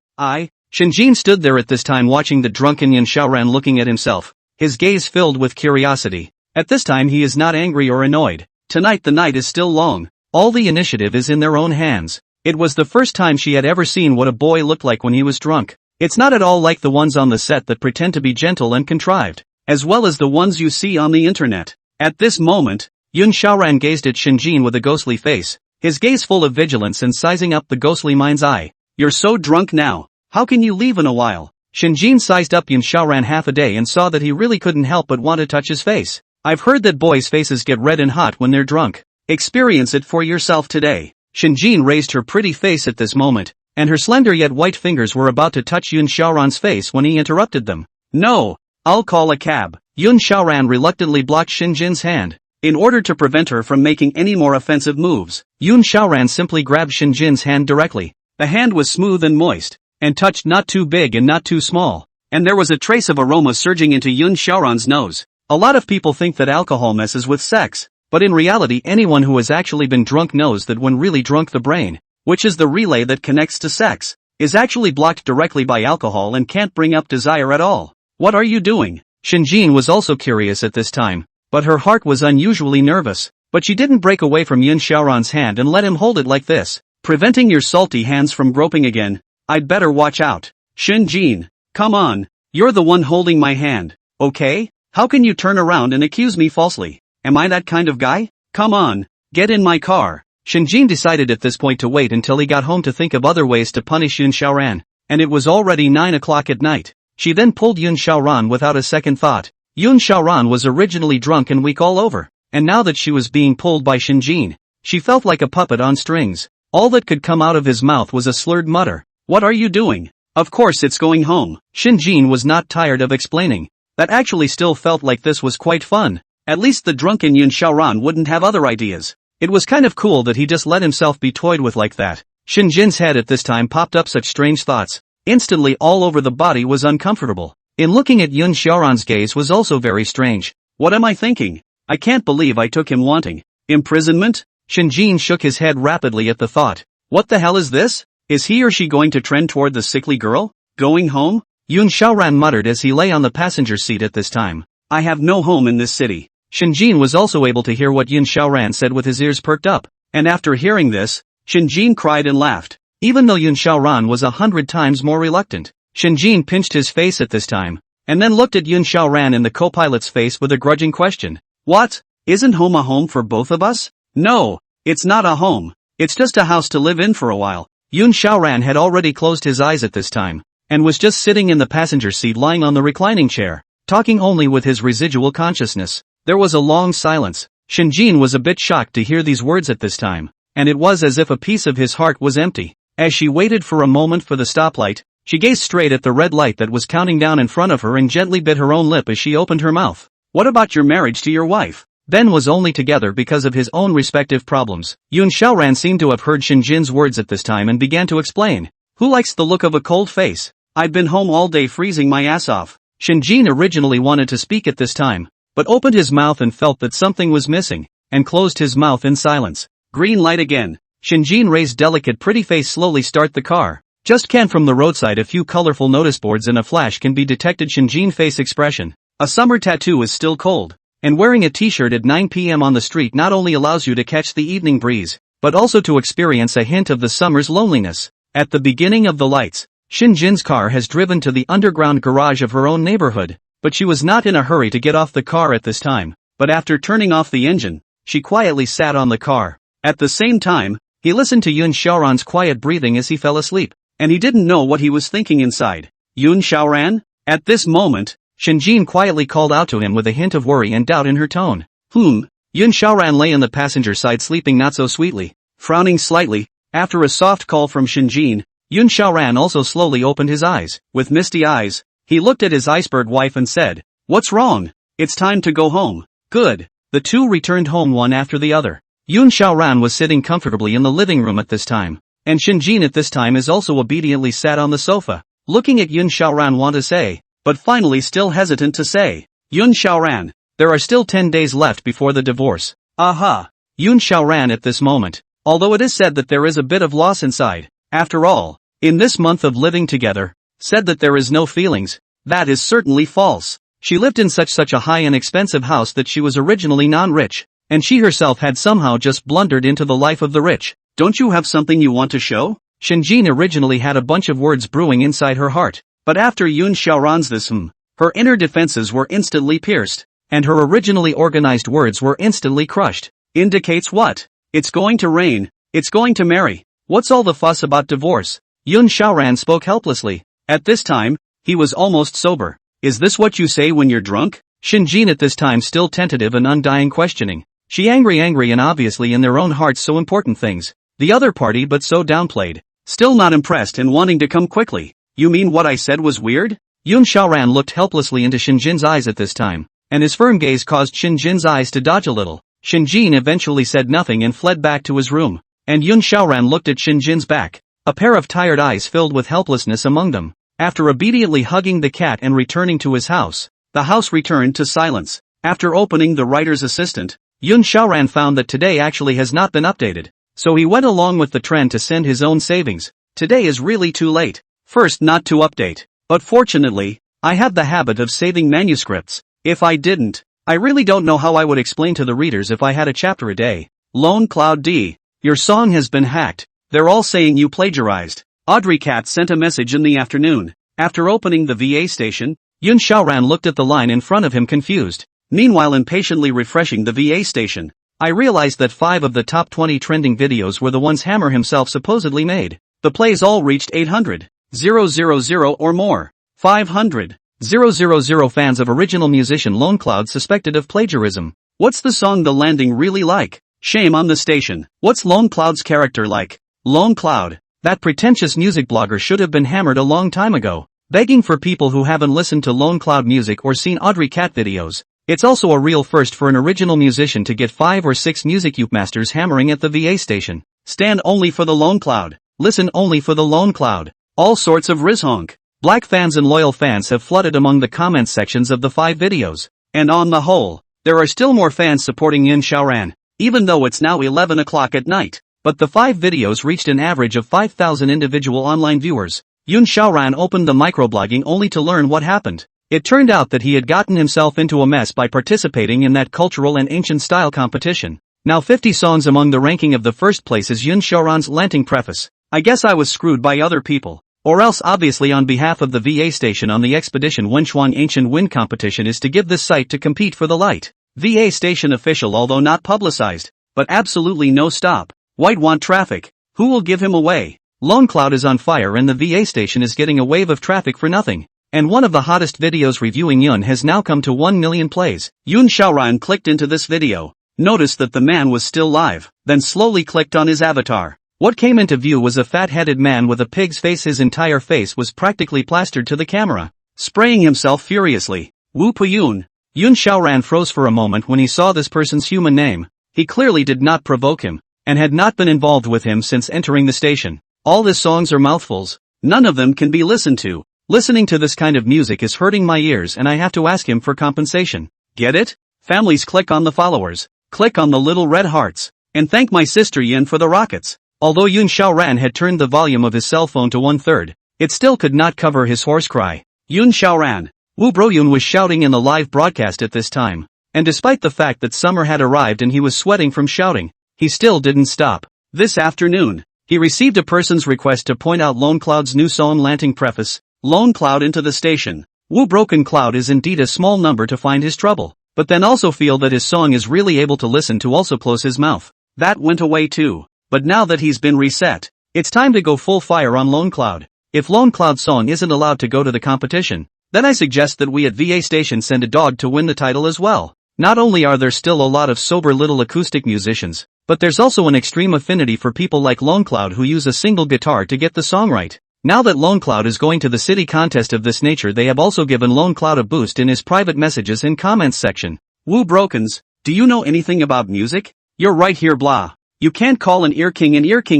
S1: Shinjin stood there at this time watching the drunken Yun Xiaoran looking at himself, his gaze filled with curiosity. At this time he is not angry or annoyed. Tonight the night is still long. All the initiative is in their own hands. It was the first time she had ever seen what a boy looked like when he was drunk. It's not at all like the ones on the set that pretend to be gentle and contrived, as well as the ones you see on the internet. At this moment, Yun Xiaoran gazed at Shinjin with a ghostly face, his gaze full of vigilance and sizing up the ghostly mind's eye. "You're so drunk now. How can you leave in a while?" Shinjin sized up Yun Xiaoran half a day and saw that he really couldn't help but want to touch his face. "I've heard that boys' faces get red and hot when they're drunk. Experience it for yourself today." Shinjin raised her pretty face at this moment, and her slender yet white fingers were about to touch Yun Xiaoran's face when he interrupted them. "No, I'll call a cab." Yun Xiaoran reluctantly blocked Shinjin's hand. In order to prevent her from making any more offensive moves, Yun Xiaoran simply grabbed Shinjin's hand directly. The hand was smooth and moist, and touched not too big and not too small, and there was a trace of aroma surging into Yun Xiaoran's nose. A lot of people think that alcohol messes with sex, but in reality anyone who has actually been drunk knows that when really drunk the brain, which is the relay that connects to sex, is actually blocked directly by alcohol and can't bring up desire at all. What are you doing? Shinjin was also curious at this time, but her heart was unusually nervous, but she didn't break away from Yun Xiaoran's hand and let him hold it like this, preventing your salty hands from groping again. I'd better watch out. Shinjin, come on, you're the one holding my hand, okay? How can you turn around and accuse me falsely? Am I that kind of guy? Come on, get in my car. Shinjin decided at this point to wait until he got home to think of other ways to punish Yun Xiaoran, and it was already 9 o'clock at night. She then pulled Yun Xiaoran without a second thought. Yun Xiaoran was originally drunk and weak all over, and now that she was being pulled by Shinjin, she felt like a puppet on strings. All that could come out of his mouth was a slurred mutter. What are you doing? Of course it's going home. Shinjin was not tired of explaining. That actually still felt like this was quite fun. At least the drunken Yun Xiaoran wouldn't have other ideas. It was kind of cool that he just let himself be toyed with like that. Shinjin's head at this time popped up such strange thoughts. Instantly all over the body was uncomfortable. In looking at Yun Xiaoran's gaze was also very strange. What am I thinking? I can't believe I took him wanting. Imprisonment? Shinjin shook his head rapidly at the thought. What the hell is this? Is he or she going to trend toward the sickly girl? Going home? Yun Xiaoran muttered as he lay on the passenger seat at this time. I have no home in this city. Shinjin was also able to hear what Yun Xiaoran said with his ears perked up, and after hearing this, Shinjin cried and laughed. Even though Yun Xiaoran was 100 times more reluctant, Shinjin pinched his face at this time, and then looked at Yun Xiaoran in the co-pilot's face with a grudging question. What? Isn't home a home for both of us? No, it's not a home. It's just a house to live in for a while. Yun Xiaoran had already closed his eyes at this time, and was just sitting in the passenger seat lying on the reclining chair, talking only with his residual consciousness. There was a long silence. Shinjin was a bit shocked to hear these words at this time, and it was as if a piece of his heart was empty. As she waited for a moment for the stoplight, she gazed straight at the red light that was counting down in front of her and gently bit her own lip as she opened her mouth. What about your marriage to your wife? Ben was only together because of his own respective problems. Yun Xiaoran seemed to have heard Shinjin's words at this time and began to explain. Who likes the look of a cold face? I've been home all day freezing my ass off. Shinjin originally wanted to speak at this time, but opened his mouth and felt that something was missing, and closed his mouth in silence. Green light again. Shinjin raised delicate pretty face slowly start the car. Just can from the roadside a few colorful notice boards in a flash can be detected Shinjin face expression. A summer tattoo is still cold, and wearing a t-shirt at 9 p.m. on the street not only allows you to catch the evening breeze, but also to experience a hint of the summer's loneliness. At the beginning of the lights, Shinjin's car has driven to the underground garage of her own neighborhood, but she was not in a hurry to get off the car at this time, but after turning off the engine, she quietly sat on the car. At the same time, he listened to Yun Xiaoran's quiet breathing as he fell asleep, and he didn't know what he was thinking inside. Yun Xiaoran? At this moment, Shinjin quietly called out to him with a hint of worry and doubt in her tone. Yun Xiaoran lay on the passenger side sleeping not so sweetly, frowning slightly. After a soft call from Shinjin, Yun Xiaoran also slowly opened his eyes. With misty eyes, he looked at his iceberg wife and said, What's wrong? It's time to go home. Good. The two returned home one after the other. Yun Xiaoran was sitting comfortably in the living room at this time, and Shinjin at this time is also obediently sat on the sofa, looking at Yun Xiaoran want to say, but finally still hesitant to say. Yun Xiaoran, there are still 10 days left before the divorce. Aha. Yun Xiaoran at this moment, although it is said that there is a bit of loss inside, after all, in this month of living together, said that there is no feelings, that is certainly false. She lived in such a high and expensive house that she was originally non-rich, and she herself had somehow just blundered into the life of the rich. Don't you have something you want to show? Shinjin originally had a bunch of words brewing inside her heart, but after Yun Xiaoran's this her inner defenses were instantly pierced, and her originally organized words were instantly crushed. Indicates what? It's going to rain. It's going to marry. What's all the fuss about divorce? Yun Xiaoran spoke helplessly. At this time, he was almost sober. Is this what you say when you're drunk? Shinjin at this time still tentative and undying questioning. She angry and obviously in their own hearts so important things. The other party but so downplayed. Still not impressed and wanting to come quickly. You mean what I said was weird? Yun Xiaoran looked helplessly into Shinjin's eyes at this time, and his firm gaze caused Shinjin's eyes to dodge a little. Shinjin eventually said nothing and fled back to his room, and Yun Xiaoran looked at Shinjin's back, a pair of tired eyes filled with helplessness among them. After obediently hugging the cat and returning to his house, the house returned to silence. After opening the writer's assistant, Yun Xiaoran found that today actually has not been updated. So he went along with the trend to send his own savings. Today is really too late. First, not to update. But fortunately, I have the habit of saving manuscripts. If I didn't, I really don't know how I would explain to the readers if I had a chapter a day. Lone Cloud D. Your song has been hacked. They're all saying you plagiarized. Audrey Cat sent a message in the afternoon. After opening the VA station, Yun Xiaoran looked at the line in front of him confused. Meanwhile, impatiently refreshing the VA station, I realized that 5 of the top 20 trending videos were the ones Hammer himself supposedly made. The plays all reached 800,000 or more. 500,000 fans of original musician Lone Cloud suspected of plagiarism. What's the song The Landing really like? Shame on the station. What's Lone Cloud's character like? Lone Cloud, that pretentious music blogger, should have been hammered a long time ago. Begging for people who haven't listened to Lone Cloud music or seen Audrey Cat videos. It's also a real first for an original musician to get 5 or 6 music masters hammering at the VA station. Stand only for the Lone Cloud. Listen only for the Lone Cloud. All sorts of rizhonk. Black fans and loyal fans have flooded among the comment sections of the 5 videos. And on the whole, there are still more fans supporting Yun Xiaoran, even though it's now 11 o'clock at night. But the 5 videos reached an average of 5,000 individual online viewers. Yun Xiaoran opened the microblogging only to learn what happened. It turned out that he had gotten himself into a mess by participating in that cultural and ancient style competition. Now 50 songs among the ranking of the first place is Yun Xiaoran's Lanting preface. I guess I was screwed by other people. Or else obviously on behalf of the VA station on the expedition Wenchuang Ancient Wind competition is to give this site to compete for the light. VA station official, although not publicized. But absolutely no stop. White want traffic. Who will give him away? Lone Cloud is on fire and the VA station is getting a wave of traffic for nothing. And one of the hottest videos reviewing Yun has now come to 1 million plays. Yun Xiaoran clicked into this video, noticed that the man was still live, then slowly clicked on his avatar. What came into view was a fat-headed man with a pig's face. His entire face was practically plastered to the camera, spraying himself furiously. Wu Puyun. Yun Xiaoran froze for a moment when he saw this person's human name. He clearly did not provoke him, and had not been involved with him since entering the station. All his songs are mouthfuls. None of them can be listened to. Listening to this kind of music is hurting my ears and I have to ask him for compensation. Get it? Families, click on the followers. Click on the little red hearts. And thank my sister Yin for the rockets. Although Yun Xiaoran had turned the volume of his cell phone to 1/3, it still could not cover his hoarse cry. Yun Xiaoran. Wu Broyun was shouting in the live broadcast at this time. And despite the fact that summer had arrived and he was sweating from shouting, he still didn't stop. This afternoon, he received a person's request to point out Lone Cloud's new song Lanting preface, Lone Cloud into the station. Wu Broken Cloud is indeed a small number to find his trouble, but then also feel that his song is really able to listen to also close his mouth. That went away too. But now that he's been reset, it's time to go full fire on Lone Cloud. If Lone Cloud's song isn't allowed to go to the competition, then I suggest that we at VA Station send a dog to win the title as well. Not only are there still a lot of sober little acoustic musicians, but there's also an extreme affinity for people like Lone Cloud who use a single guitar to get the song right. Now that Lone Cloud is going to the city contest of this nature, they have also given Lone Cloud a boost in his private messages and comments section. Wu Brokens, do you know anything about music? You're right here blah. You can't call an ear king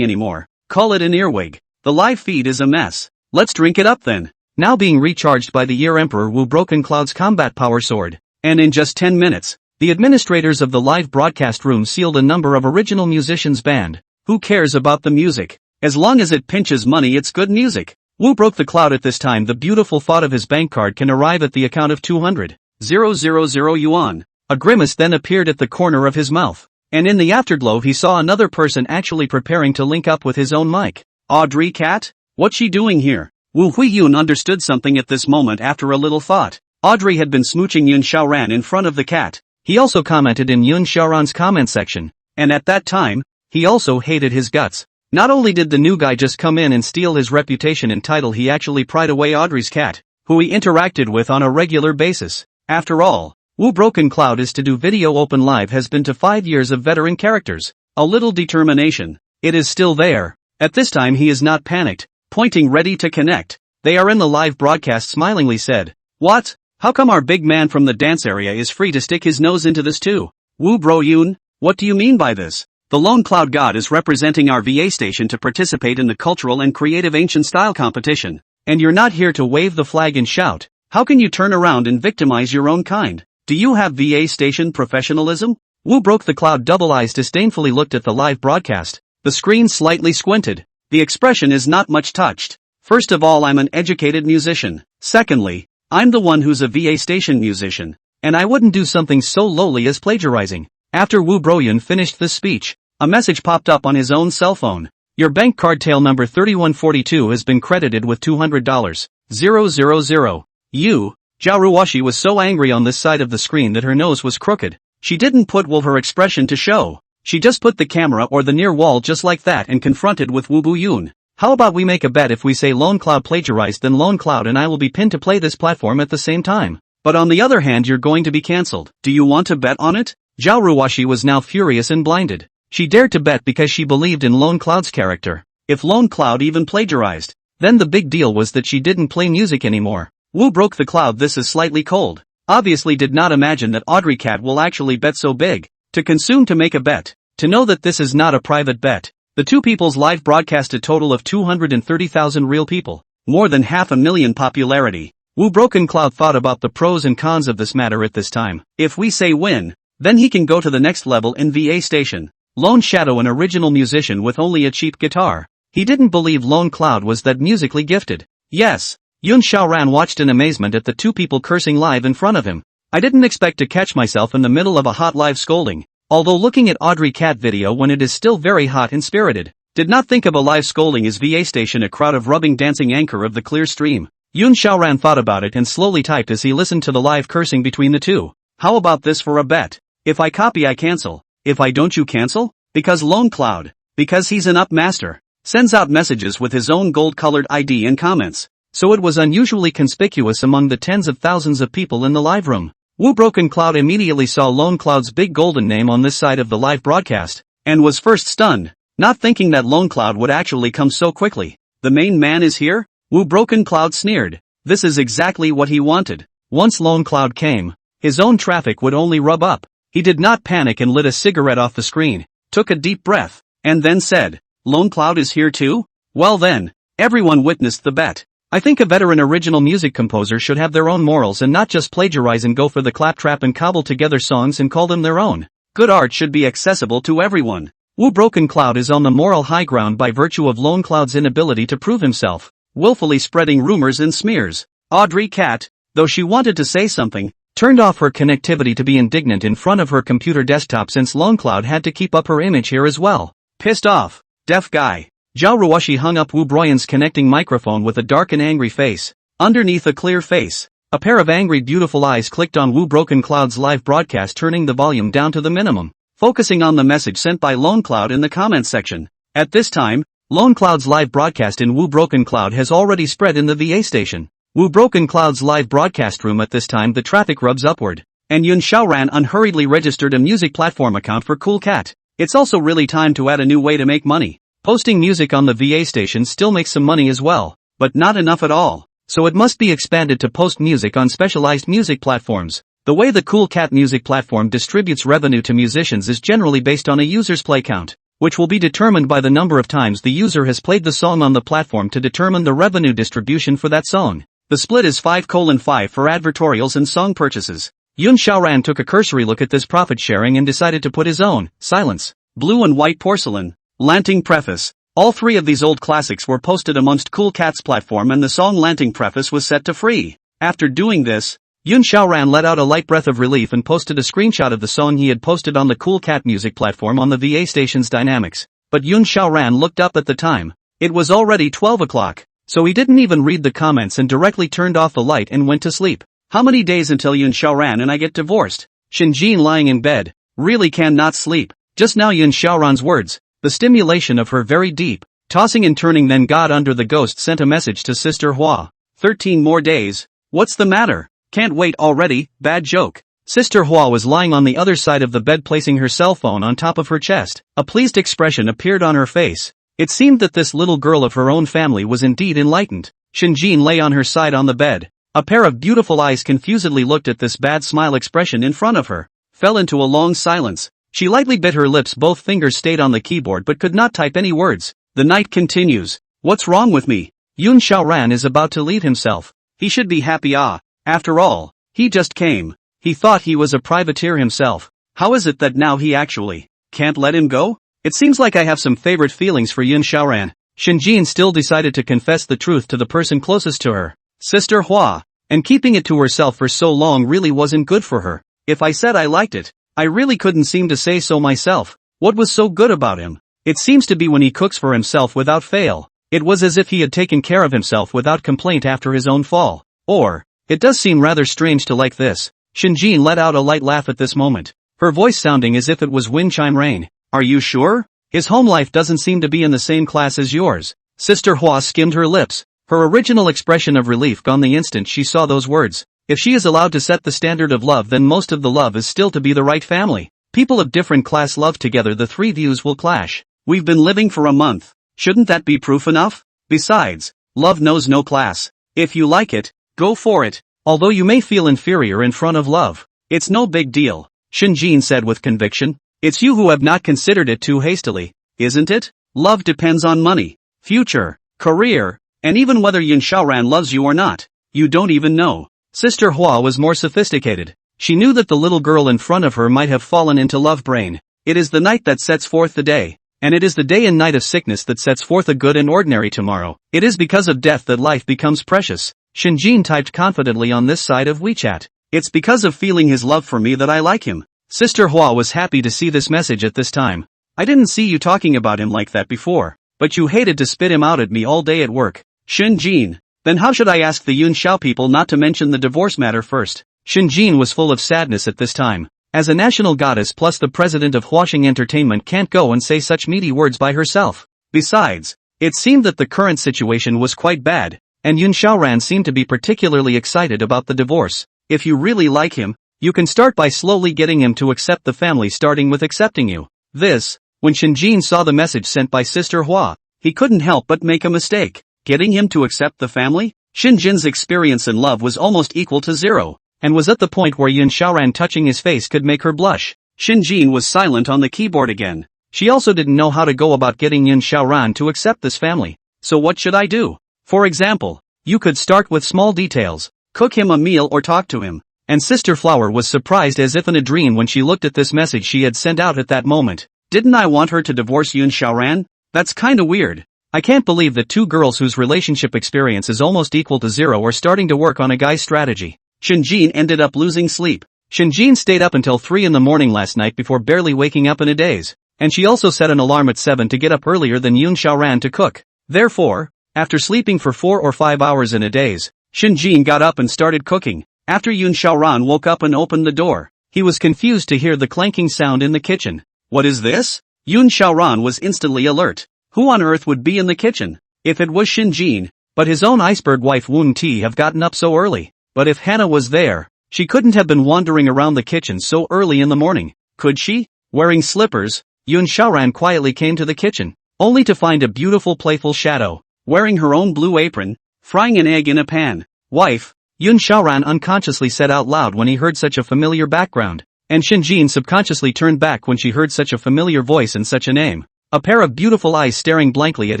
S1: anymore. Call it an earwig. The live feed is a mess. Let's drink it up then. Now being recharged by the Ear Emperor Wu Broken Cloud's combat power sword. And in just 10 minutes, the administrators of the live broadcast room sealed a number of original musicians banned. Who cares about the music? As long as it pinches money, it's good music. Wu broke the cloud at this time. The beautiful thought of his bank card can arrive at the account of 200,000 yuan. A grimace then appeared at the corner of his mouth. And in the afterglow he saw another person actually preparing to link up with his own mic. Audrey Cat? What's she doing here? Wu Huiyun understood something at this moment after a little thought. Audrey had been smooching Yun Xiaoran in front of the cat. He also commented in Yun Xiaoran's comment section. And at that time, he also hated his guts. Not only did the new guy just come in and steal his reputation and title, he actually pried away Audrey's cat, who he interacted with on a regular basis. After all, Wu Broken Cloud is to do video open live has been to 5 years of veteran characters. A little determination. It is still there. At this time he is not panicked, pointing ready to connect. They are in the live broadcast smilingly said. What? How come our big man from the dance area is free to stick his nose into this too? Wu Broyun, what do you mean by this? The Lone Cloud God is representing our VA station to participate in the cultural and creative ancient style competition. And you're not here to wave the flag and shout. How can you turn around and victimize your own kind? Do you have VA station professionalism? Wu broke the cloud double eyes disdainfully looked at the live broadcast. The screen slightly squinted. The expression is not much touched. First of all, I'm an educated musician. Secondly, I'm the one who's a VA station musician. And I wouldn't do something so lowly as plagiarizing. After Wu Broyun finished this speech, a message popped up on his own cell phone. Your bank card tail number 3142 has been credited with $200. 000. Zhao Ruoshi was so angry on this side of the screen that her nose was crooked. She didn't put her expression to show. She just put the camera or the near wall just like that and confronted with Wu Buyun. How about we make a bet? If we say Lone Cloud plagiarized, then Lone Cloud and I will be pinned to play this platform at the same time. But on the other hand, you're going to be cancelled. Do you want to bet on it? Zhao Ruoshi was now furious and blinded. She dared to bet because she believed in Lone Cloud's character. If Lone Cloud even plagiarized, then the big deal was that she didn't play music anymore. Wu broke the cloud. This is slightly cold. Obviously did not imagine that Audrey Cat will actually bet so big. To consume, to make a bet. To know that this is not a private bet. The two people's live broadcast a total of 230,000 real people. More than 500,000 popularity. Wu Broken Cloud thought about the pros and cons of this matter at this time. If we say win, then he can go to the next level in VA station. Lone Shadow, an original musician with only a cheap guitar. He didn't believe Lone Cloud was that musically gifted. Yes. Yun Xiaoran watched in amazement at the two people cursing live in front of him. I didn't expect to catch myself in the middle of a hot live scolding. Although looking at Audrey Cat video when it is still very hot and spirited. Did not think of a live scolding as VA station, a crowd of rubbing dancing anchor of the clear stream. Yun Xiaoran thought about it and slowly typed as he listened to the live cursing between the two. How about this for a bet? If I copy, I cancel. If I don't, you cancel? Because Lone Cloud, because he's an up master, sends out messages with his own gold-colored ID and comments. So it was unusually conspicuous among the tens of thousands of people in the live room. Wu Broken Cloud immediately saw Lone Cloud's big golden name on this side of the live broadcast, and was first stunned, not thinking that Lone Cloud would actually come so quickly. The main man is here? Wu Broken Cloud sneered. This is exactly what he wanted. Once Lone Cloud came, his own traffic would only rub up. He did not panic and lit a cigarette off the screen, took a deep breath, and then said, Lone Cloud is here too? Well then, everyone witnessed the bet. I think a veteran original music composer should have their own morals and not just plagiarize and go for the claptrap and cobble together songs and call them their own. Good art should be accessible to everyone. Wu Broken Cloud is on the moral high ground by virtue of Lone Cloud's inability to prove himself, willfully spreading rumors and smears. Audrey Cat, though she wanted to say something, turned off her connectivity to be indignant in front of her computer desktop since Lone Cloud had to keep up her image here as well. Pissed off. Deaf guy. Zhao Ruoshi hung up Wu Broyun's connecting microphone with a dark and angry face. Underneath a clear face, a pair of angry beautiful eyes clicked on Wu Broken Cloud's live broadcast, turning the volume down to the minimum, focusing on the message sent by Lone Cloud in the comments section. At this time, Lone Cloud's live broadcast in Wu Broken Cloud has already spread in the VA station. Wu Broken Cloud's live broadcast room. At this time the traffic rubs upward, and Yun Xiaoran unhurriedly registered a music platform account for Cool Cat. It's also really time to add a new way to make money. Posting music on the VA station still makes some money as well, but not enough at all, so it must be expanded to post music on specialized music platforms. The way the Cool Cat music platform distributes revenue to musicians is generally based on a user's play count, which will be determined by the number of times the user has played the song on the platform to determine the revenue distribution for that song. The split is 5:5 for advertorials and song purchases. Yun Xiaoran took a cursory look at this profit sharing and decided to put his own, Silence, Blue and White Porcelain, Lanting Preface. All three of these old classics were posted amongst Cool Cat's platform, and the song Lanting Preface was set to free. After doing this, Yun Xiaoran let out a light breath of relief and posted a screenshot of the song he had posted on the Cool Cat music platform on the VA station's dynamics. But Yun Xiaoran looked up at the time. It was already 12 o'clock, so he didn't even read the comments and directly turned off the light and went to sleep. How many days until Yun Xiaoran and I get divorced? Shinjin, lying in bed, really cannot sleep. Just now Yun Xiaoran's words, the stimulation of her very deep, tossing and turning, then got under the ghost sent a message to Sister Hua. 13 more days. What's the matter? Can't wait already, bad joke. Sister Hua was lying on the other side of the bed, placing her cell phone on top of her chest. A pleased expression appeared on her face. It seemed that this little girl of her own family was indeed enlightened. Shinjin lay on her side on the bed. A pair of beautiful eyes confusedly looked at this bad smile expression in front of her. Fell into a long silence. She lightly bit her lips, both fingers stayed on the keyboard but could not type any words. The night continues. What's wrong with me? Yun Xiaoran is about to leave himself. He should be happy. After all, he just came. He thought he was a privateer himself. How is it that now he actually can't let him go? It seems like I have some favorite feelings for Yun Xiaoran. Shinjin still decided to confess the truth to the person closest to her, Sister Hua, and keeping it to herself for so long really wasn't good for her. If I said I liked it, I really couldn't seem to say so myself. What was so good about him? It seems to be when he cooks for himself without fail. It was as if he had taken care of himself without complaint after his own fall. Or, it does seem rather strange to like this. Shinjin let out a light laugh at this moment, her voice sounding as if it was wind chime rain. Are you sure? His home life doesn't seem to be in the same class as yours. Sister Hua skimmed her lips, her original expression of relief gone the instant she saw those words. If she is allowed to set the standard of love, then most of the love is still to be the right family. People of different class love together, the three views will clash. We've been living for a month. Shouldn't that be proof enough? Besides, love knows no class. If you like it, go for it. Although you may feel inferior in front of love, it's no big deal, Shinjin said with conviction. It's you who have not considered it too hastily, isn't it? Love depends on money, future, career, and even whether Yun Xiaoran loves you or not. You don't even know. Sister Hua was more sophisticated. She knew that the little girl in front of her might have fallen into love brain. It is the night that sets forth the day, and it is the day and night of sickness that sets forth a good and ordinary tomorrow. It is because of death that life becomes precious. Shinjin typed confidently on this side of WeChat. It's because of feeling his love for me that I like him. Sister Hua was happy to see this message at this time. I didn't see you talking about him like that before, but you hated to spit him out at me all day at work. Shinjin, then how should I ask the Yun Xiao people not to mention the divorce matter first? Shinjin was full of sadness at this time. As a national goddess plus the president of Huaxing Entertainment can't go and say such meaty words by herself. Besides, it seemed that the current situation was quite bad, and Yun Xiaoran seemed to be particularly excited about the divorce. If you really like him, you can start by slowly getting him to accept the family, starting with accepting you. When Shinjin saw the message sent by Sister Hua, he couldn't help but make a mistake. Getting him to accept the family? Shinjin's experience in love was almost equal to zero, and was at the point where Yun Xiaoran touching his face could make her blush. Shinjin was silent on the keyboard again. She also didn't know how to go about getting Yun Xiaoran to accept this family. So what should I do? For example, you could start with small details, cook him a meal or talk to him. And Sister Flower was surprised as if in a dream when she looked at this message she had sent out at that moment. Didn't I want her to divorce Yun Xiaoran? That's kinda weird. I can't believe that two girls whose relationship experience is almost equal to zero are starting to work on a guy's strategy. Shinjin ended up losing sleep. Shinjin stayed up until 3 in the morning last night before barely waking up in a daze. And she also set an alarm at 7 to get up earlier than Yun Xiaoran to cook. Therefore, after sleeping for 4 or 5 hours in a daze, Shinjin got up and started cooking. After Yun Xiaoran woke up and opened the door, he was confused to hear the clanking sound in the kitchen. What is this? Yun Xiaoran was instantly alert. Who on earth would be in the kitchen? If it was Shinjin, but his own iceberg wife wouldn't have gotten up so early. But if Hannah was there, she couldn't have been wandering around the kitchen so early in the morning, could she? Wearing slippers, Yun Xiaoran quietly came to the kitchen, only to find a beautiful playful shadow, wearing her own blue apron, frying an egg in a pan. Wife, Yun Xiaoran unconsciously said out loud when he heard such a familiar background, and Shinjin subconsciously turned back when she heard such a familiar voice and such a name. A pair of beautiful eyes staring blankly at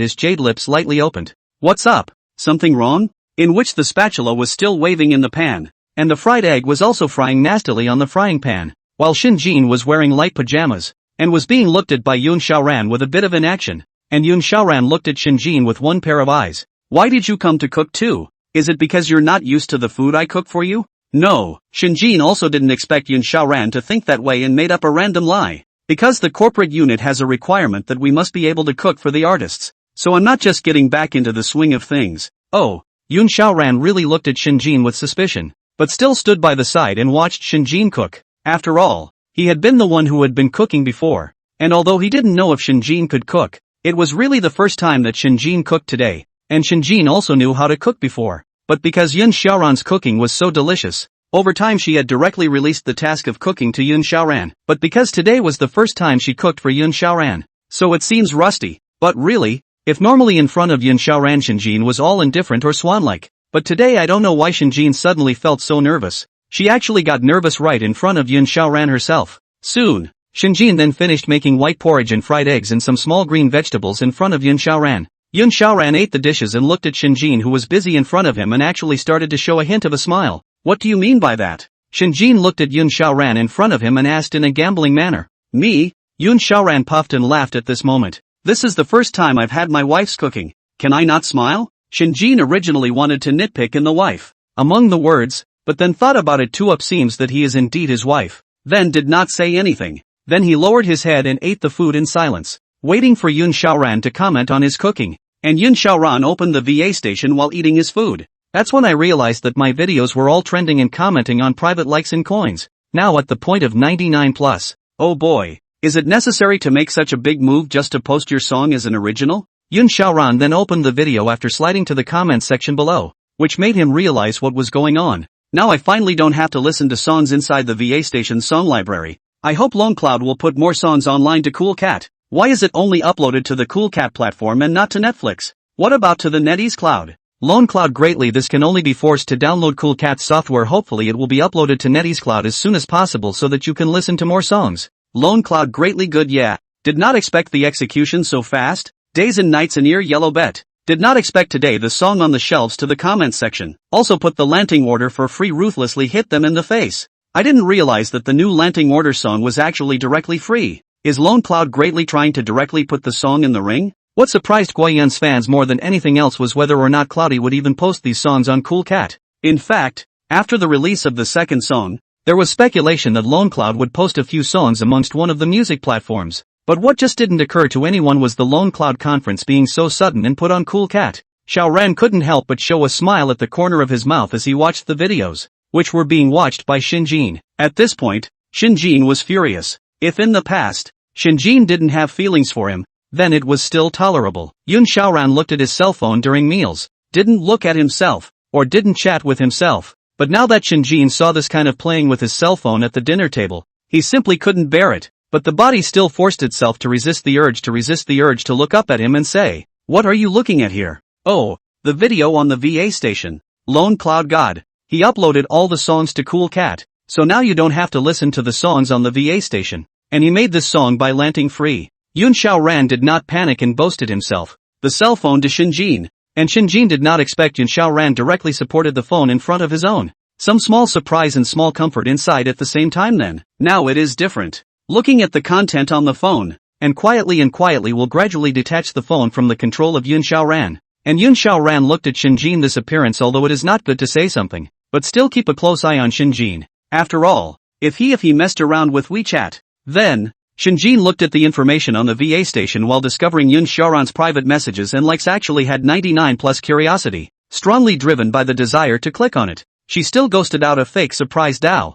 S1: his jade lips lightly opened. What's up? Something wrong? In which the spatula was still waving in the pan, and the fried egg was also frying nastily on the frying pan, while Shinjin was wearing light pajamas, and was being looked at by Yun Xiaoran with a bit of inaction, and Yun Xiaoran looked at Shinjin with one pair of eyes. Why did you come to cook too? Is it because you're not used to the food I cook for you? No, Shinjin also didn't expect Yun Xiaoran to think that way and made up a random lie. Because the corporate unit has a requirement that we must be able to cook for the artists. So I'm not just getting back into the swing of things. Oh, Yun Xiaoran really looked at Shinjin with suspicion, but still stood by the side and watched Shinjin cook. After all, he had been the one who had been cooking before, and although he didn't know if Shinjin could cook, it was really the first time that Shinjin cooked today. And Shinjin also knew how to cook before, but because Yun Xiaoran's cooking was so delicious, over time she had directly released the task of cooking to Yun Xiaoran, but because today was the first time she cooked for Yun Xiaoran, so it seems rusty. But really, if normally in front of Yun Xiaoran Shinjin was all indifferent or swan-like, but today I don't know why Shinjin suddenly felt so nervous. She actually got nervous right in front of Yun Xiaoran herself. Soon, Shinjin then finished making white porridge and fried eggs and some small green vegetables in front of Yun Xiaoran. Yun Xiaoran ate the dishes and looked at Shinjin, who was busy in front of him, and actually started to show a hint of a smile. What do you mean by that? Shinjin looked at Yun Xiaoran in front of him and asked in a gambling manner. Me? Yun Xiaoran puffed and laughed at this moment. This is the first time I've had my wife's cooking. Can I not smile? Shinjin originally wanted to nitpick in the wife among the words, but then thought about it too. Up seems that he is indeed his wife. Then did not say anything. Then he lowered his head and ate the food in silence, waiting for Yun Xiaoran to comment on his cooking. And Yun Xiaoran opened the VA station while eating his food. That's when I realized that my videos were all trending and commenting on private likes and coins. Now at the point of 99 plus. Oh boy. Is it necessary to make such a big move just to post your song as an original? Yun Xiaoran then opened the video after sliding to the comments section below, which made him realize what was going on. Now I finally don't have to listen to songs inside the VA station's song library. I hope LoneCloud will put more songs online to Cool Cat. Why is it only uploaded to the Cool Cat platform and not to Netflix? What about to the NetEase Cloud? LoneCloud greatly this can only be forced to download Cool Cat's software. Hopefully it will be uploaded to NetEase Cloud as soon as possible so that you can listen to more songs. LoneCloud greatly good yeah. Did not expect the execution so fast. Days and nights and ear yellow bet. Did not expect today the song on the shelves to the comments section. Also put the Lanting Order for free ruthlessly hit them in the face. I didn't realize that the new Lanting Order song was actually directly free. Is LoneCloud greatly trying to directly put the song in the ring? What surprised Guayan's fans more than anything else was whether or not Cloudy would even post these songs on Cool Cat. In fact, after the release of the second song, there was speculation that LoneCloud would post a few songs amongst one of the music platforms. But what just didn't occur to anyone was the LoneCloud conference being so sudden and put on Cool Cat. Xiaoran couldn't help but show a smile at the corner of his mouth as he watched the videos, which were being watched by Shinjin. At this point, Shinjin was furious. If in the past, Shinjin didn't have feelings for him, then it was still tolerable. Yun Xiaoran looked at his cell phone during meals, didn't look at himself, or didn't chat with himself. But now that Shinjin saw this kind of playing with his cell phone at the dinner table, he simply couldn't bear it. But the body still forced itself to resist the urge to look up at him and say, "What are you looking at here?" Oh, the video on the VA station. LoneCloud God. He uploaded all the songs to Cool Cat, so now you don't have to listen to the songs on the VA station. And he made this song by Lanting free. Yun Xiaoran did not panic and boasted himself the cell phone to Shinjin. And Shinjin did not expect Yun Xiaoran directly supported the phone in front of his own. Some small surprise and small comfort inside at the same time then. Now it is different. Looking at the content on the phone, and quietly will gradually detach the phone from the control of Yun Xiaoran. And Yun Xiaoran looked at Shinjin this appearance, although it is not good to say something, but still keep a close eye on Shinjin. After all, if he messed around with WeChat, then, Shinjin looked at the information on the VA station while discovering Yun Xiaoran's private messages and likes actually had 99 plus curiosity, strongly driven by the desire to click on it. She still ghosted out a fake surprise Dao.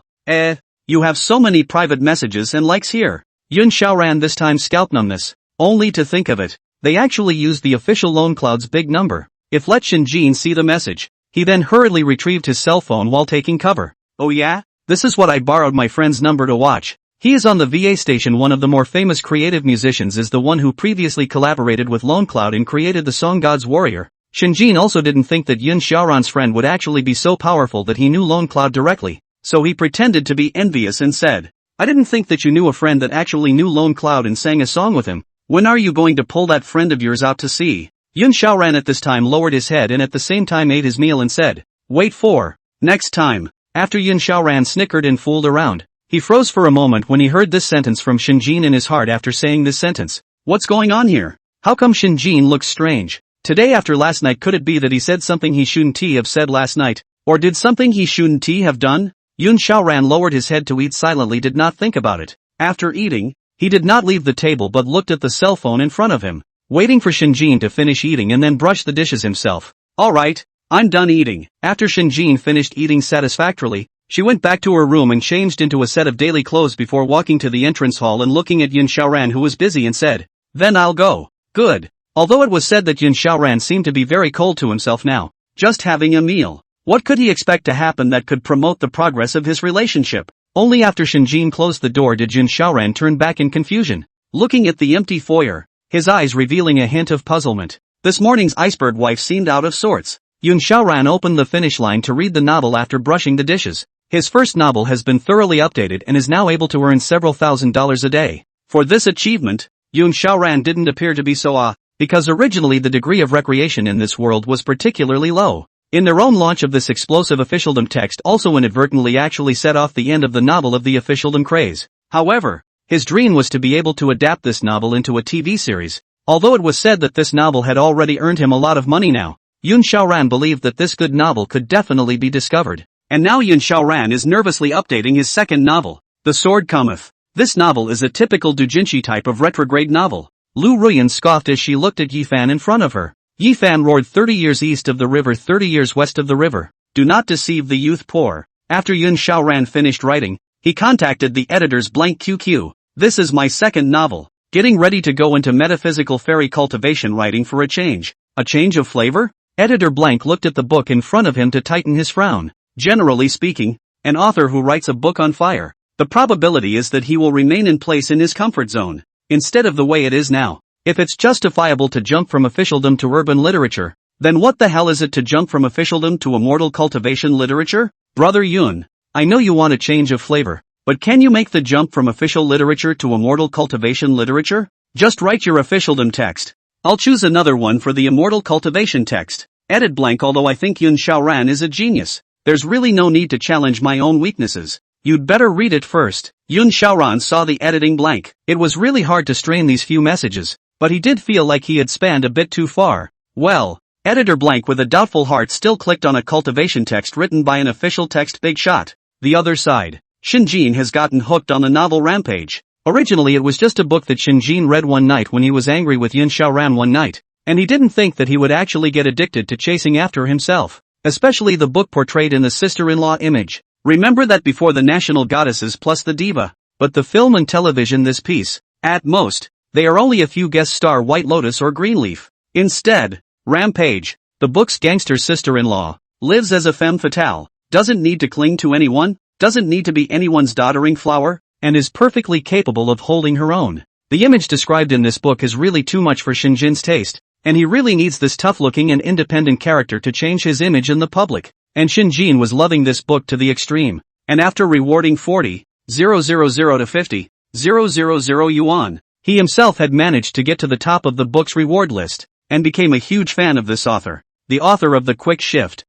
S1: You have so many private messages and likes here. Yun Xiaoran this time scalped numbness. Only to think of it, they actually used the official LoneCloud's big number. If let Shinjin see the message, he then hurriedly retrieved his cell phone while taking cover. Oh yeah? This is what I borrowed my friend's number to watch. He is on the VA station. One of the more famous creative musicians is the one who previously collaborated with LoneCloud and created the song God's Warrior. Shinjin also didn't think that Yun Xiaoran's friend would actually be so powerful that he knew LoneCloud directly. So he pretended to be envious and said, "I didn't think that you knew a friend that actually knew LoneCloud and sang a song with him. When are you going to pull that friend of yours out to sea?" Yun Xiaoran at this time lowered his head and at the same time ate his meal and said, "Wait for next time." After Yun Xiaoran snickered and fooled around, he froze for a moment when he heard this sentence from Shinjin in his heart. After saying this sentence, what's going on here? How come Shinjin looks strange? Today after last night, could it be that he said something he shouldn't have said last night? Or did something he shouldn't have done? Yun Xiaoran lowered his head to eat silently, did not think about it. After eating, he did not leave the table but looked at the cell phone in front of him, waiting for Shinjin to finish eating and then brush the dishes himself. Alright, I'm done eating. After Shinjin finished eating satisfactorily, she went back to her room and changed into a set of daily clothes before walking to the entrance hall and looking at Yun Xiaoran, who was busy, and said, "Then I'll go." Good. Although it was said that Yun Xiaoran seemed to be very cold to himself now, just having a meal. What could he expect to happen that could promote the progress of his relationship? Only after Shinjin closed the door did Yun Xiaoran turn back in confusion, looking at the empty foyer, his eyes revealing a hint of puzzlement. This morning's iceberg wife seemed out of sorts. Yun Xiaoran opened the finish line to read the novel after brushing the dishes. His first novel has been thoroughly updated and is now able to earn several $1,000s a day. For this achievement, Yun Xiaoran didn't appear to be so because originally the degree of recreation in this world was particularly low. In their own launch of this explosive officialdom text also inadvertently actually set off the end of the novel of the officialdom craze. However, his dream was to be able to adapt this novel into a TV series, although it was said that this novel had already earned him a lot of money now. Yun Xiaoran believed that this good novel could definitely be discovered. And now Yun Xiaoran is nervously updating his second novel, The Sword Cometh. This novel is a typical doujinshi type of retrograde novel. Lu Ruyan scoffed as she looked at Yifan in front of her. Yifan roared 30 years east of the river 30 years west of the river. Do not deceive the youth poor. After Yun Xiaoran finished writing, he contacted the editors blank QQ. This is my second novel. Getting ready to go into metaphysical fairy cultivation writing for a change. A change of flavor? Editor blank looked at the book in front of him to tighten his frown. Generally speaking, an author who writes a book on fire, the probability is that he will remain in place in his comfort zone, instead of the way it is now. If it's justifiable to jump from officialdom to urban literature, then what the hell is it to jump from officialdom to immortal cultivation literature? Brother Yun, I know you want a change of flavor, but can you make the jump from official literature to immortal cultivation literature? Just write your officialdom text. I'll choose another one for the immortal cultivation text. Edit blank. Although I think Yun Xiaoran is a genius, there's really no need to challenge my own weaknesses. You'd better read it first. Yun Xiaoran saw the editing blank. It was really hard to strain these few messages, but he did feel like he had spanned a bit too far. Well, editor blank with a doubtful heart still clicked on a cultivation text written by an official text big shot. The other side. Shinjin has gotten hooked on the novel Rampage. Originally it was just a book that Shinjin read one night when he was angry with Yun Xiaoran one night, and he didn't think that he would actually get addicted to chasing after himself, especially the book portrayed in the sister-in-law image. Remember that before the national goddesses plus the diva, but the film and television this piece, at most, they are only a few guest star White Lotus or Greenleaf. Instead, Rampage, the book's gangster sister-in-law, lives as a femme fatale, doesn't need to cling to anyone, doesn't need to be anyone's doddering flower, and is perfectly capable of holding her own. The image described in this book is really too much for Shinjin's taste, and he really needs this tough-looking and independent character to change his image in the public. And Shinjin was loving this book to the extreme, and after rewarding 40,000 to 50,000 yuan, he himself had managed to get to the top of the book's reward list, and became a huge fan of this author. The author of the Quick Shift,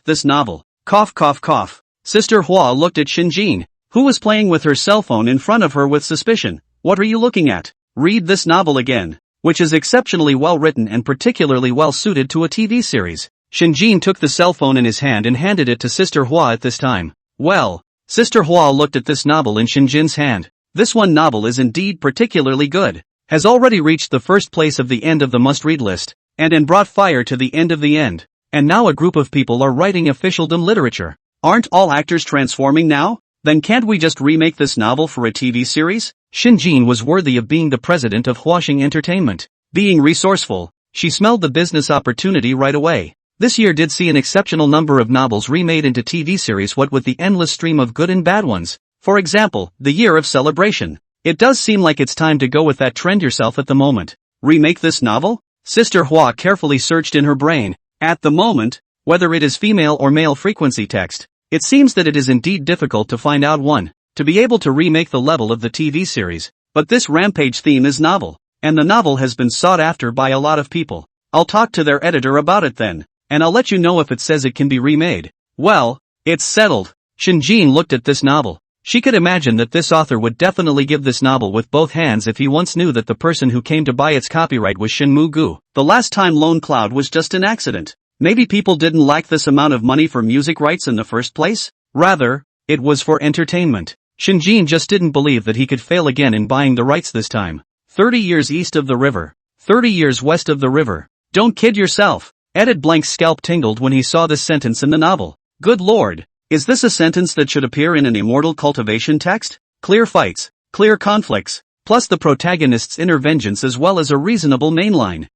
S1: this novel. Cough cough cough. Sister Hua looked at Shinjin, who was playing with her cell phone in front of her with suspicion. What are you looking at? Read this novel again, which is exceptionally well written and particularly well suited to a TV series. Shinjin took the cell phone in his hand and handed it to Sister Hua at this time. Well, Sister Hua looked at this novel in Shinjin's hand. This one novel is indeed particularly good, has already reached the first place of the end of the must-read list, and brought fire to the end of the end. And now a group of people are writing officialdom literature. Aren't all actors transforming now? Then can't we just remake this novel for a TV series? Shinjin was worthy of being the president of Huaxing Entertainment. Being resourceful, she smelled the business opportunity right away. This year did see an exceptional number of novels remade into TV series, what with the endless stream of good and bad ones. For example, the year of celebration. It does seem like it's time to go with that trend yourself at the moment. Remake this novel? Sister Hua carefully searched in her brain. At the moment, whether it is female or male frequency text, it seems that it is indeed difficult to find out one, to be able to remake the level of the TV series. But this Rampage theme is novel, and the novel has been sought after by a lot of people. I'll talk to their editor about it then, and I'll let you know if it says it can be remade. Well, it's settled. Shinjin looked at this novel. She could imagine that this author would definitely give this novel with both hands if he once knew that the person who came to buy its copyright was Shinmu Gu. The last time Lone Cloud was just an accident. Maybe people didn't like this amount of money for music rights in the first place? Rather, it was for entertainment. Shinjin just didn't believe that he could fail again in buying the rights this time. 30 years east of the river. 30 years west of the river. Don't kid yourself. Edit Blank's scalp tingled when he saw this sentence in the novel. Good lord. Is this a sentence that should appear in an immortal cultivation text? Clear fights, clear conflicts, plus the protagonist's inner vengeance as well as a reasonable mainline.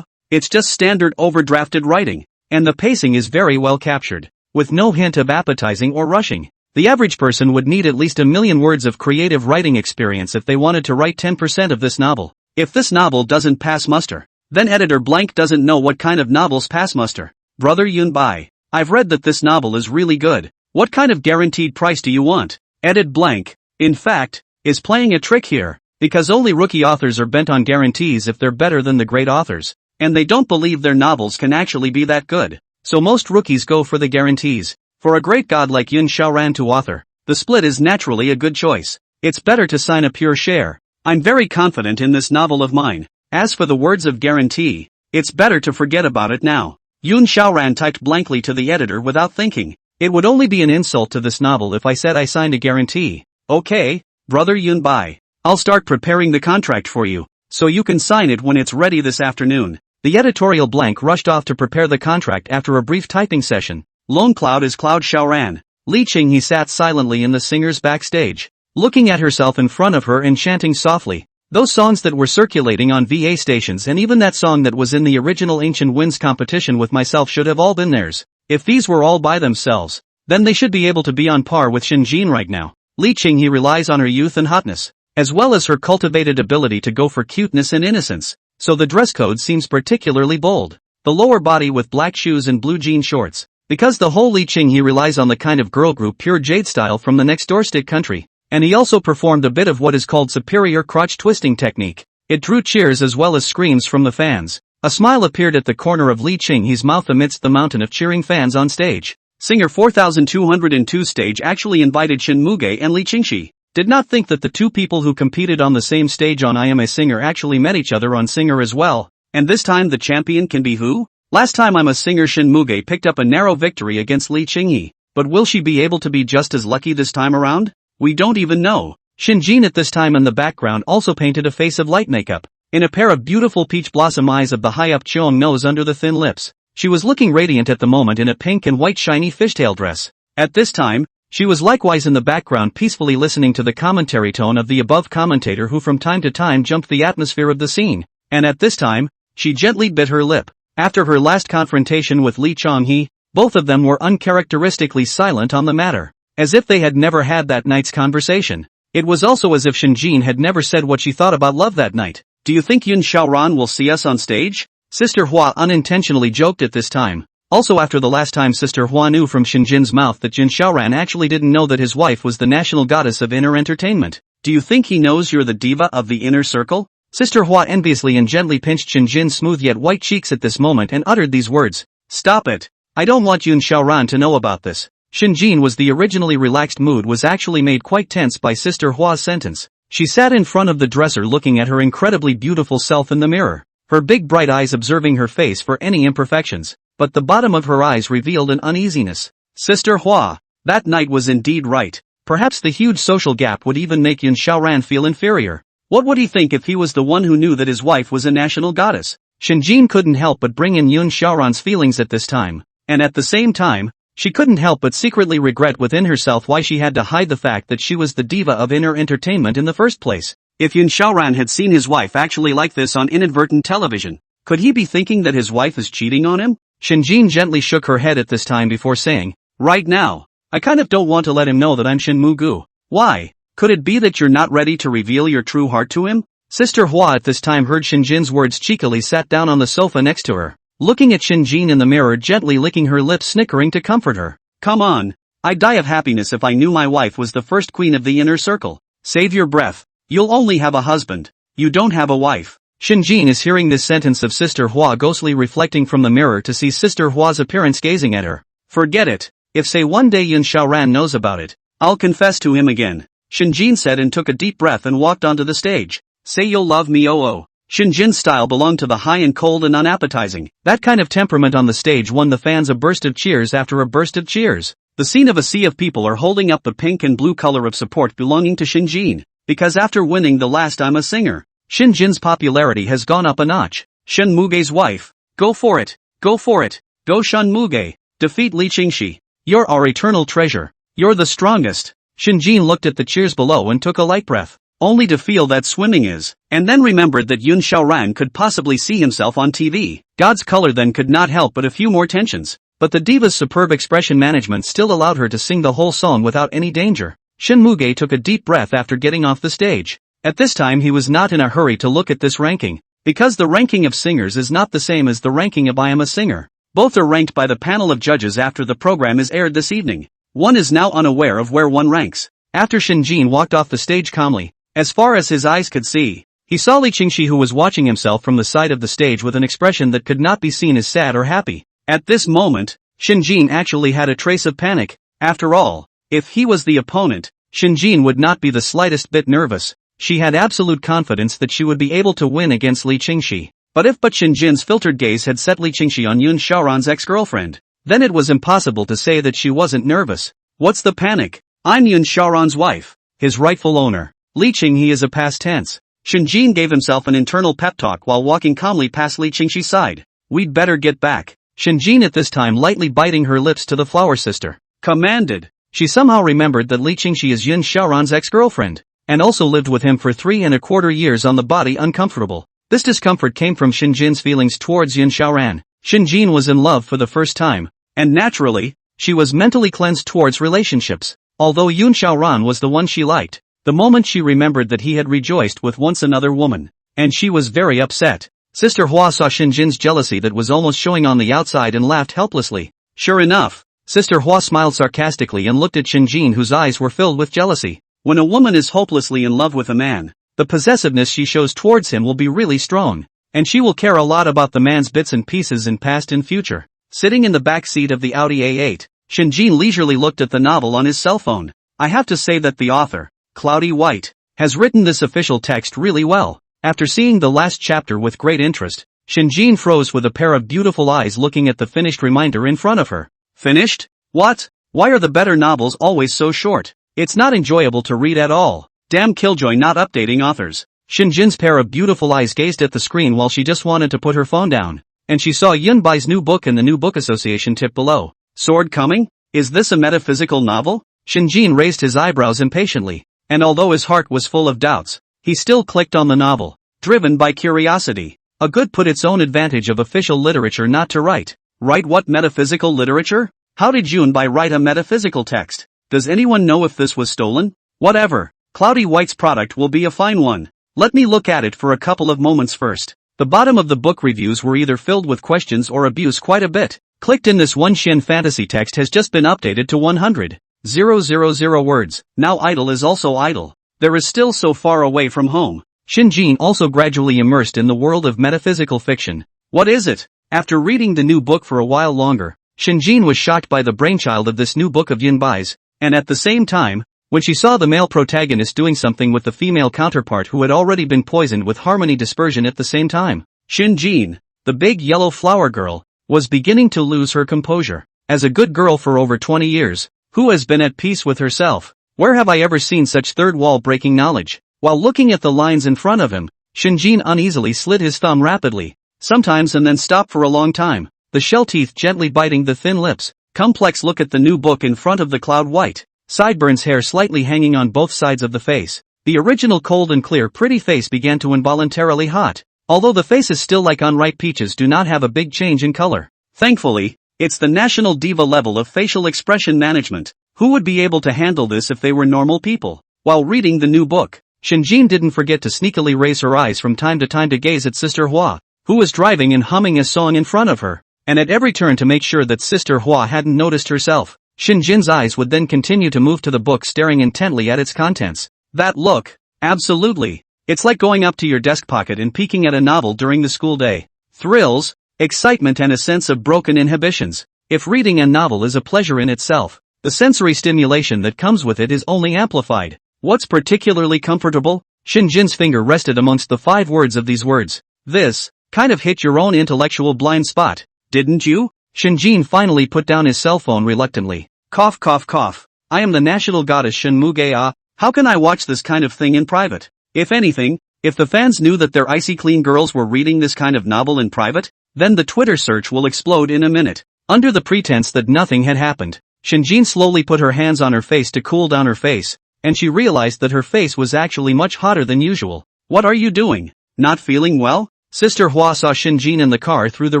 S1: It's just standard overdrafted writing, and the pacing is very well captured, with no hint of appetizing or rushing. The average person would need at least 1,000,000 words of creative writing experience if they wanted to write 10% of this novel. If this novel doesn't pass muster, then editor blank doesn't know what kind of novels pass muster. Brother Yun Bai, I've read that this novel is really good. What kind of guaranteed price do you want? Edit blank, in fact, is playing a trick here, because only rookie authors are bent on guarantees if they're better than the great authors, and they don't believe their novels can actually be that good. so most rookies go for the guarantees. For a great god like Yun Xiaoran to author, the split is naturally a good choice. It's better to sign a pure share. I'm very confident in this novel of mine. As for the words of guarantee, it's better to forget about it now. Yun Xiaoran typed blankly to the editor without thinking. It would only be an insult to this novel if I said I signed a guarantee. Okay, brother Yun, bye. I'll start preparing the contract for you, so you can sign it when it's ready this afternoon. The editorial blank rushed off to prepare the contract after a brief typing session. Lone Cloud is Cloud Xiaoran. Li Qinghe sat silently in the singer's backstage, looking at herself in front of her and chanting softly. Those songs that were circulating on VA stations and even that song that was in the original Ancient Winds competition with myself should have all been theirs. If these were all by themselves, then they should be able to be on par with Shinjin right now. Li Qinghe relies on her youth and hotness, as well as her cultivated ability to go for cuteness and innocence, so the dress code seems particularly bold. The lower body with black shoes and blue jean shorts, because the whole Li Qinghe relies on the kind of girl group Pure Jade style from the next door stick country, and he also performed a bit of what is called superior crotch twisting technique. It drew cheers as well as screams from the fans. A smile appeared at the corner of Li Qinghe's mouth amidst the mountain of cheering fans on stage. Singer 4202 stage actually invited Shin Muge and Li Qingxi. Did not think that the two people who competed on the same stage on I Am a Singer actually met each other on Singer as well. And this time the champion can be who? Last time I'm a Singer Shin Muge picked up a narrow victory against Li Qinghe, but will she be able to be just as lucky this time around? We don't even know. Shinjin at this time in the background also painted a face of light makeup, in a pair of beautiful peach blossom eyes of the high-up cheong nose under the thin lips. She was looking radiant at the moment in a pink and white shiny fishtail dress. At this time, she was likewise in the background peacefully listening to the commentary tone of the above commentator who from time to time jumped the atmosphere of the scene, and at this time, she gently bit her lip. After her last confrontation with Li Chonghe, both of them were uncharacteristically silent on the matter, as if they had never had that night's conversation. It was also as if Shinjin had never said what she thought about love that night. Do you think Yun Xiaoran will see us on stage? Sister Hua unintentionally joked at this time. Also after the last time Sister Hua knew from Shinjin's mouth that Jin Xiaoran actually didn't know that his wife was the national goddess of inner entertainment. Do you think he knows you're the diva of the inner circle? Sister Hua enviously and gently pinched Shinjin's smooth yet white cheeks at this moment and uttered these words. Stop it. I don't want Yun Xiaoran to know about this. Shinjin was the originally relaxed mood was actually made quite tense by Sister Hua's sentence. She sat in front of the dresser looking at her incredibly beautiful self in the mirror, her big bright eyes observing her face for any imperfections, but the bottom of her eyes revealed an uneasiness. Sister Hua, that night was indeed right. Perhaps the huge social gap would even make Yun Xiaoran feel inferior. What would he think if he was the one who knew that his wife was a national goddess? Shinjin couldn't help but bring in Yun Xiaoran's feelings at this time, and at the same time, she couldn't help but secretly regret within herself why she had to hide the fact that she was the diva of inner entertainment in the first place. If Yun Xiaoran had seen his wife actually like this on inadvertent television, could he be thinking that his wife is cheating on him? Shinjin gently shook her head at this time before saying, right now, I kind of don't want to let him know that I'm Shin Mugu. Why? Could it be that you're not ready to reveal your true heart to him? Sister Hua at this time heard Shinjin's words cheekily sat down on the sofa next to her, looking at Shinjin in the mirror gently licking her lips snickering to comfort her. Come on. I'd die of happiness if I knew my wife was the first queen of the inner circle. Save your breath. You'll only have a husband. You don't have a wife. Shinjin is hearing this sentence of Sister Hua ghostly reflecting from the mirror to see Sister Hua's appearance gazing at her. Forget it. If say one day Yun Xiaoran knows about it, I'll confess to him again. Shinjin said and took a deep breath and walked onto the stage. Say you'll love me oh. Shinjin's style belonged to the high and cold and unappetizing. That kind of temperament on the stage won the fans a burst of cheers after a burst of cheers. The scene of a sea of people are holding up the pink and blue color of support belonging to Shinjin, because after winning the last I'm a Singer, Shinjin's popularity has gone up a notch. Shin Muge's wife. Go for it. Go for it. Go Shin Muge. Defeat Li Qingxi. You're our eternal treasure. You're the strongest. Shinjin looked at the cheers below and took a light breath, only to feel that swimming is, and then remembered that Yun Xiaoran could possibly see himself on TV. God's color then could not help but a few more tensions, but the diva's superb expression management still allowed her to sing the whole song without any danger. Shin Muge took a deep breath after getting off the stage. At this time he was not in a hurry to look at this ranking, because the ranking of singers is not the same as the ranking of I Am a Singer. Both are ranked by the panel of judges after the program is aired this evening. One is now unaware of where one ranks. After Shinjin walked off the stage calmly, as far as his eyes could see, he saw Li Qingxi who was watching himself from the side of the stage with an expression that could not be seen as sad or happy. At this moment, Shinjin actually had a trace of panic. After all, if he was the opponent, Shinjin would not be the slightest bit nervous. She had absolute confidence that she would be able to win against Li Qingxi. But Shinjin's filtered gaze had set Li Qingxi on Yun Xiaoran's ex-girlfriend, then it was impossible to say that she wasn't nervous. What's the panic? I'm Yun Xiaoran's wife, his rightful owner. Li Qinghe is a past tense. Shinjin gave himself an internal pep talk while walking calmly past Li Qingxi's side. We'd better get back. Shinjin at this time lightly biting her lips to the flower sister, commanded. She somehow remembered that Li Qingxi is Yun Xiaoran's ex-girlfriend, and also lived with him for 3¼ years on the body uncomfortable. This discomfort came from Shinjin's feelings towards Yun Xiaoran. Shinjin was in love for the first time, and naturally, she was mentally cleansed towards relationships. Although Yun Xiaoran was the one she liked, the moment she remembered that he had rejoiced with once another woman, and she was very upset. Sister Hua saw Shinjin's jealousy that was almost showing on the outside and laughed helplessly. Sure enough, Sister Hua smiled sarcastically and looked at Shinjin, whose eyes were filled with jealousy. When a woman is hopelessly in love with a man, the possessiveness she shows towards him will be really strong, and she will care a lot about the man's bits and pieces in past and future. Sitting in the back seat of the Audi A8, Shinjin leisurely looked at the novel on his cell phone. I have to say that the author, Cloudy White, has written this official text really well. After seeing the last chapter with great interest, Shinjin froze with a pair of beautiful eyes looking at the finished reminder in front of her. Finished? What? Why are the better novels always so short? It's not enjoyable to read at all. Damn Killjoy not updating authors. Shinjin's pair of beautiful eyes gazed at the screen while she just wanted to put her phone down, and she saw Yunbai's new book in the New Book Association tip below. Sword coming? Is this a metaphysical novel? Shinjin raised his eyebrows impatiently, and although his heart was full of doubts, he still clicked on the novel, driven by curiosity. A good put its own advantage of official literature not to write. Write what metaphysical literature? How did Yunbai write a metaphysical text? Does anyone know if this was stolen? Whatever. Cloudy White's product will be a fine one. Let me look at it for a couple of moments first. The bottom of the book reviews were either filled with questions or abuse quite a bit. Clicked in this one Shin fantasy text has just been updated to 100,000 words. Now idle is also idle. There is still so far away from home. Shinjin also gradually immersed in the world of metaphysical fiction. What is it? After reading the new book for a while longer, Shinjin was shocked by the brainchild of this new book of Yunbai's, and at the same time, when she saw the male protagonist doing something with the female counterpart who had already been poisoned with harmony dispersion at the same time, Shinjin, the big yellow flower girl, was beginning to lose her composure. As a good girl for over 20 years, who has been at peace with herself? Where have I ever seen such third-wall breaking knowledge? While looking at the lines in front of him, Shinjin uneasily slid his thumb rapidly, sometimes and then stopped for a long time, the shell teeth gently biting the thin lips. Complex look at the new book in front of the Cloud White. Sideburns, hair slightly hanging on both sides of the face. The original cold and clear pretty face began to involuntarily hot, although the faces still like unripe peaches do not have a big change in color. Thankfully, it's the national diva level of facial expression management. Who would be able to handle this if they were normal people? While reading the new book, Shinjin didn't forget to sneakily raise her eyes from time to time to gaze at Sister Hua, who was driving and humming a song in front of her, and at every turn to make sure that Sister Hua hadn't noticed herself. Shinjin's eyes would then continue to move to the book, staring intently at its contents. That look. Absolutely. It's like going up to your desk pocket and peeking at a novel during the school day. Thrills, excitement and a sense of broken inhibitions. If reading a novel is a pleasure in itself, the sensory stimulation that comes with it is only amplified. What's particularly comfortable? Shinjin's finger rested amongst the 5 words of these words. This, kind of hit your own intellectual blind spot, didn't you? Shinjin finally put down his cell phone reluctantly. Cough cough cough. I am the national goddess Shinmuge. How can I watch this kind of thing in private? If anything, if the fans knew that their icy clean girls were reading this kind of novel in private, then the Twitter search will explode in a minute. Under the pretense that nothing had happened, Shinjin slowly put her hands on her face to cool down her face, and she realized that her face was actually much hotter than usual. What are you doing? Not feeling well? Sister Hua saw Shinjin in the car through the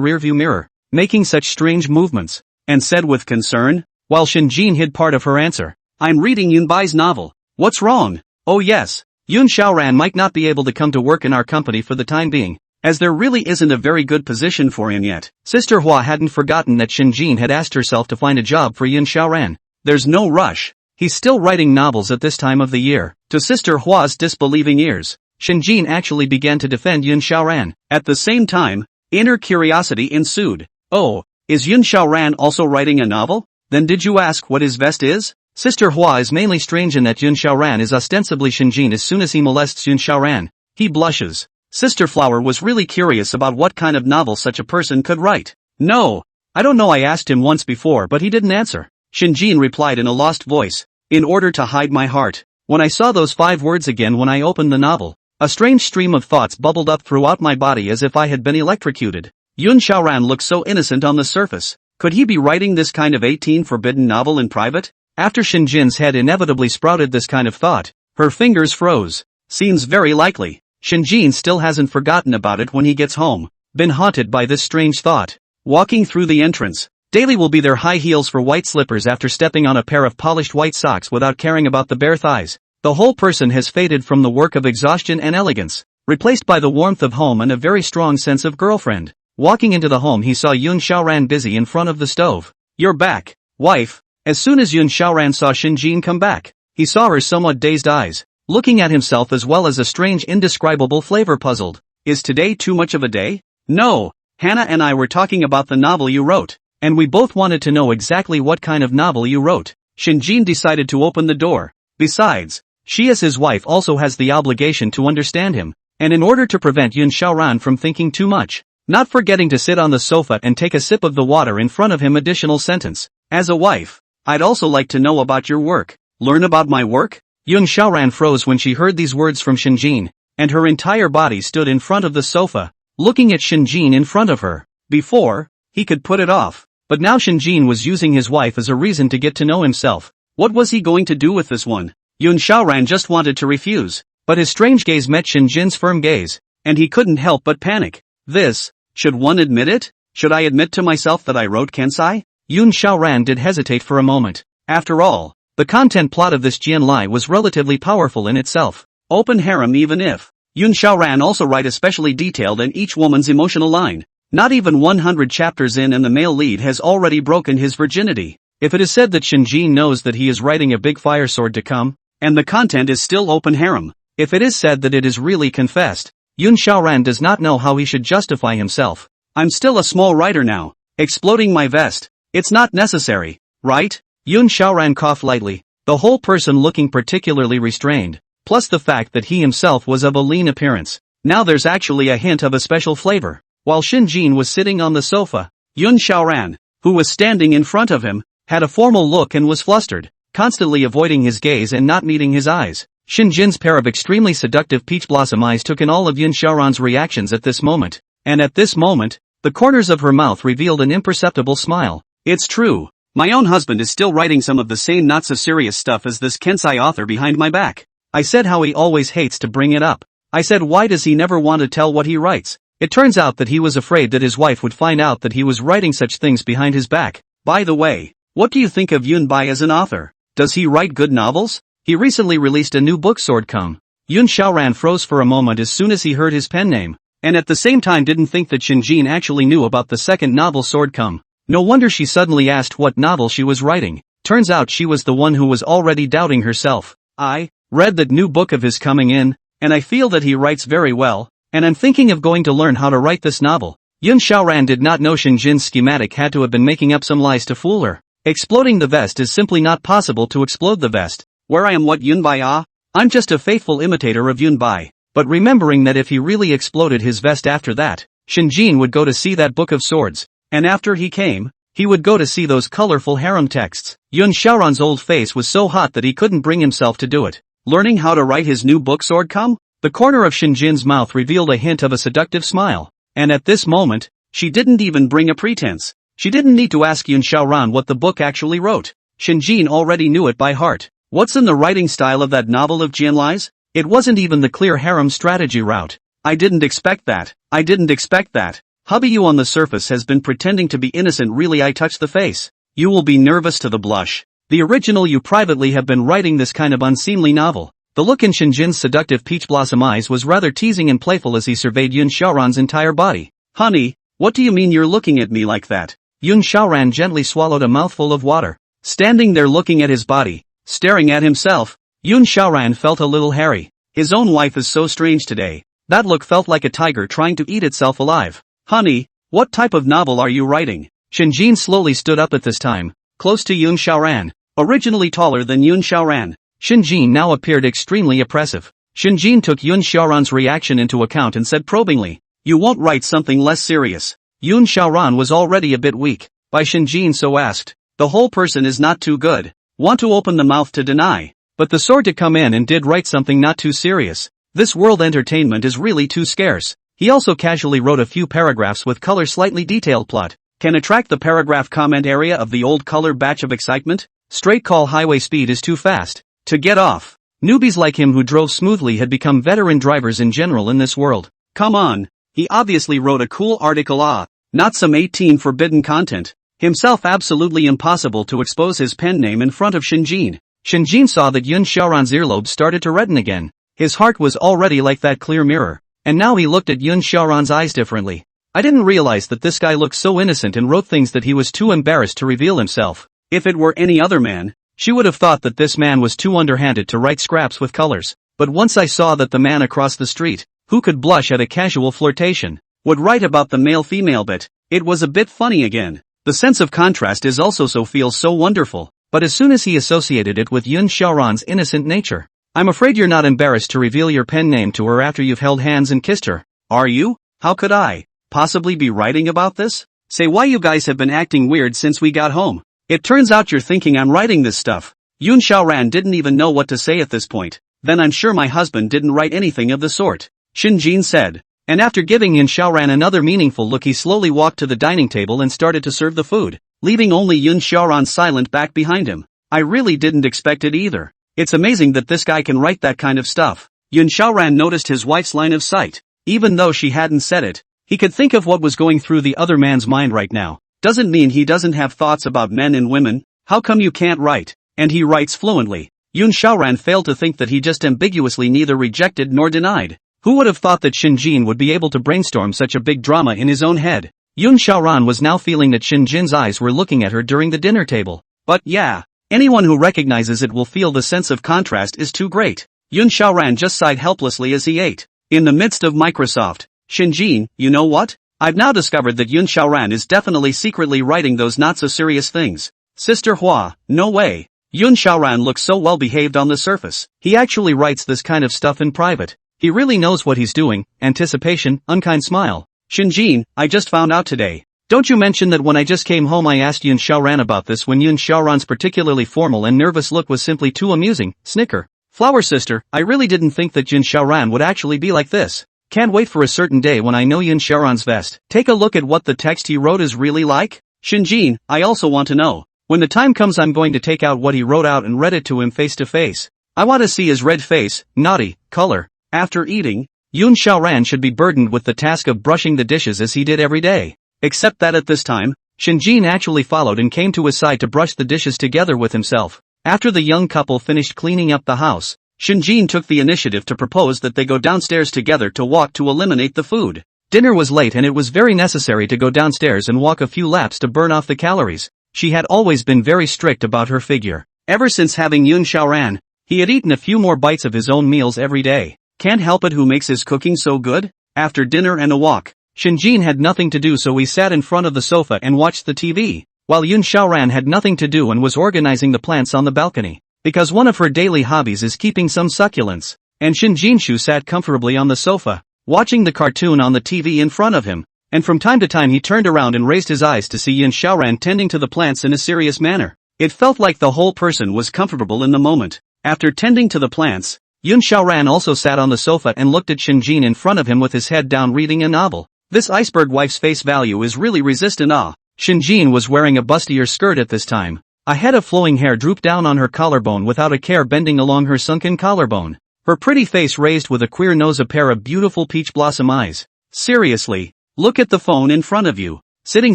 S1: rearview mirror, making such strange movements, and said with concern, while Shinjin hid part of her answer, I'm reading Yunbai's novel. What's wrong? Oh yes, Yun Xiaoran might not be able to come to work in our company for the time being, as there really isn't a very good position for him yet. Sister Hua hadn't forgotten that Shinjin had asked herself to find a job for Yun Xiaoran. There's no rush. He's still writing novels at this time of the year. To Sister Hua's disbelieving ears, Shinjin actually began to defend Yun Xiaoran. At the same time, inner curiosity ensued. Oh, Is Yun Xiaoran also writing a novel? Then did you ask what his vest is? Sister Hua is mainly strange in that Yun Xiaoran is ostensibly Shinjin. As soon as he molests Yun Xiaoran, he blushes. Sister Flower was really curious about what kind of novel such a person could write. No, I don't know. I asked him once before but he didn't answer. Shinjin replied in a lost voice. In order to hide my heart. When I saw those 5 words again when I opened the novel, a strange stream of thoughts bubbled up throughout my body as if I had been electrocuted. Yun Xiaoran looked so innocent on the surface. Could he be writing this kind of 18 forbidden novel in private? After Shinjin's head inevitably sprouted this kind of thought, her fingers froze. Seems very likely. Shinjin still hasn't forgotten about it when he gets home, been haunted by this strange thought. Walking through the entrance, daily will be their high heels for white slippers after stepping on a pair of polished white socks without caring about the bare thighs. The whole person has faded from the work of exhaustion and elegance, replaced by the warmth of home and a very strong sense of girlfriend. Walking into the home he saw Yun Xiaoran busy in front of the stove. You're back, wife. As soon as Yun Xiaoran saw Shinjin come back, he saw her somewhat dazed eyes, looking at himself as well as a strange indescribable flavor puzzled. Is today too much of a day? No, Hannah and I were talking about the novel you wrote, and we both wanted to know exactly what kind of novel you wrote. Shinjin decided to open the door. Besides, she as his wife also has the obligation to understand him, and in order to prevent Yun Xiaoran from thinking too much, not forgetting to sit on the sofa and take a sip of the water in front of him. Additional sentence. As a wife, I'd also like to know about your work. Learn about my work? Yun Xiaoran froze when she heard these words from Shinjin, and her entire body stood in front of the sofa, looking at Shinjin in front of her. Before, he could put it off, but now Shinjin was using his wife as a reason to get to know himself. What was he going to do with this one? Yun Xiaoran just wanted to refuse, but his strange gaze met Shinjin's firm gaze, and he couldn't help but panic. This, should one admit it? Should I admit to myself that I wrote Kensai? Yun Xiaoran did hesitate for a moment. After all, the content plot of this Jianlai was relatively powerful in itself. Open harem. Even if Yun Xiaoran also write especially detailed in each woman's emotional line. Not even 100 chapters in and the male lead has already broken his virginity. If it is said that Shinjin knows that he is writing a big fire sword to come, and the content is still open harem. If it is said that it is really confessed, Yun Xiaoran does not know how he should justify himself. I'm still a small writer now. Exploding my vest. It's not necessary, right? Yun Xiaoran coughed lightly, the whole person looking particularly restrained, plus the fact that he himself was of a lean appearance. Now there's actually a hint of a special flavor. While Shinjin was sitting on the sofa, Yun Xiaoran, who was standing in front of him, had a formal look and was flustered, constantly avoiding his gaze and not meeting his eyes. Shinjin's pair of extremely seductive peach blossom eyes took in all of Yun Xiaoran's reactions at this moment, and at this moment, the corners of her mouth revealed an imperceptible smile. It's true, my own husband is still writing some of the same not so serious stuff as this Kensai author behind my back. I said how he always hates to bring it up. I said why does he never want to tell what he writes? It turns out that he was afraid that his wife would find out that he was writing such things behind his back. By the way, what do you think of Yun Bai as an author? Does he write good novels? He recently released a new book Sword Come. Yun Xiaoran froze for a moment as soon as he heard his pen name, and at the same time didn't think that Shinjin actually knew about the second novel Sword Come. No wonder she suddenly asked what novel she was writing. Turns out she was the one who was already doubting herself. I read that new book of his coming in, and I feel that he writes very well, and I'm thinking of going to learn how to write this novel. Yun Xiaoran did not know Shinjin's schematic had to have been making up some lies to fool her. Exploding the vest is simply not possible to explode the vest. Where I am what Yun Bai ah? I'm just a faithful imitator of Yun Bai. But remembering that if he really exploded his vest after that, Shinjin would go to see that book of swords, and after he came, he would go to see those colorful harem texts. Yun Xiaoran's old face was so hot that he couldn't bring himself to do it. Learning how to write his new book Sword Come? The corner of Shinjin's mouth revealed a hint of a seductive smile, and at this moment, she didn't even bring a pretense. She didn't need to ask Yun Xiaoran what the book actually wrote. Shinjin already knew it by heart. What's in the writing style of that novel of Jianlai's? It wasn't even the clear harem strategy route. I didn't expect that. I didn't expect that. Hubby you on the surface has been pretending to be innocent. Really I touched the face. You will be nervous to the blush. The original you privately have been writing this kind of unseemly novel. The look in Shinjin's seductive peach blossom eyes was rather teasing and playful as he surveyed Yun Xiaoran's entire body. Honey, what do you mean you're looking at me like that? Yun Xiaoran gently swallowed a mouthful of water. Standing there looking at his body, staring at himself, Yun Xiaoran felt a little hairy. His own wife is so strange today. That look felt like a tiger trying to eat itself alive. Honey, what type of novel are you writing? Shinjin slowly stood up at this time, close to Yun Xiaoran. Originally taller than Yun Xiaoran, Shinjin now appeared extremely oppressive. Shinjin took Yun Xiaoran's reaction into account and said probingly, "You won't write something less serious?" Yun Xiaoran was already a bit weak, by Shinjin so asked. The whole person is not too good. Want to open the mouth to deny. But the sword to come in and did write something not too serious. This world entertainment is really too scarce. He also casually wrote a few paragraphs with color slightly detailed plot. Can attract the paragraph comment area of the old color batch of excitement? Straight call highway speed is too fast to get off. Newbies like him who drove smoothly had become veteran drivers in general in this world. Come on. He obviously wrote a cool article, not some 18 forbidden content. Himself absolutely impossible to expose his pen name in front of Shinjin. Shinjin saw that Yun Xiaoran's earlobe started to redden again. His heart was already like that clear mirror. And now he looked at Yun Xiaoran's eyes differently. I didn't realize that this guy looked so innocent and wrote things that he was too embarrassed to reveal himself. If it were any other man, she would have thought that this man was too underhanded to write scraps with colors. But once I saw that the man across the street, who could blush at a casual flirtation, would write about the male-female bit, it was a bit funny again. The sense of contrast is also feels so wonderful, but as soon as he associated it with Yun Xiaoran's innocent nature, I'm afraid you're not embarrassed to reveal your pen name to her after you've held hands and kissed her, are you? How could I possibly be writing about this? Say why you guys have been acting weird since we got home. It turns out you're thinking I'm writing this stuff. Yun Xiaoran didn't even know what to say at this point. Then I'm sure my husband didn't write anything of the sort, Shinjin said. And after giving Yun Xiaoran another meaningful look, he slowly walked to the dining table and started to serve the food, leaving only Yun Xiaoran silent back behind him. I really didn't expect it either. It's amazing that this guy can write that kind of stuff. Yun Xiaoran noticed his wife's line of sight. Even though she hadn't said it, he could think of what was going through the other man's mind right now. Doesn't mean he doesn't have thoughts about men and women. How come you can't write? And he writes fluently. Yun Xiaoran failed to think that he just ambiguously neither rejected nor denied. Who would have thought that Shinjin would be able to brainstorm such a big drama in his own head? Yun Xiaoran was now feeling that Shinjin's eyes were looking at her during the dinner table. But yeah, anyone who recognizes it will feel the sense of contrast is too great. Yun Xiaoran just sighed helplessly as he ate. In the midst of Microsoft, Shinjin, you know what? I've now discovered that Yun Xiaoran is definitely secretly writing those not-so-serious things. Sister Hua, no way. Yun Xiaoran looks so well-behaved on the surface. He actually writes this kind of stuff in private. He really knows what he's doing. Anticipation, unkind smile. Shinjin, I just found out today. Don't you mention that when I just came home I asked Yun Xiaoran about this when Yun Xiaoran's particularly formal and nervous look was simply too amusing. Snicker. Flower sister, I really didn't think that Yun Xiaoran would actually be like this. Can't wait for a certain day when I know Yun Xiaoran's vest. Take a look at what the text he wrote is really like. Shinjin, I also want to know. When the time comes I'm going to take out what he wrote out and read it to him face to face. I want to see his red face, naughty, color. After eating, Yun Xiaoran should be burdened with the task of brushing the dishes as he did every day. Except that at this time, Shinjin actually followed and came to his side to brush the dishes together with himself. After the young couple finished cleaning up the house, Shinjin took the initiative to propose that they go downstairs together to walk to eliminate the food. Dinner was late and it was very necessary to go downstairs and walk a few laps to burn off the calories. She had always been very strict about her figure. Ever since having Yun Xiaoran, he had eaten a few more bites of his own meals every day. Can't help it who makes his cooking so good? After dinner and a walk, Shinjin had nothing to do so he sat in front of the sofa and watched the TV, while Yun Xiaoran had nothing to do and was organizing the plants on the balcony. Because one of her daily hobbies is keeping some succulents, and Shinjinshu sat comfortably on the sofa, watching the cartoon on the TV in front of him, and from time to time he turned around and raised his eyes to see Yun Xiaoran tending to the plants in a serious manner. It felt like the whole person was comfortable in the moment. After tending to the plants, Yun Xiaoran also sat on the sofa and looked at Shinjin in front of him with his head down reading a novel. This iceberg wife's face value is really resistant. Shinjin was wearing a bustier skirt at this time. A head of flowing hair drooped down on her collarbone without a care bending along her sunken collarbone. Her pretty face raised with a queer nose, a pair of beautiful peach blossom eyes. Seriously, look at the phone in front of you. Sitting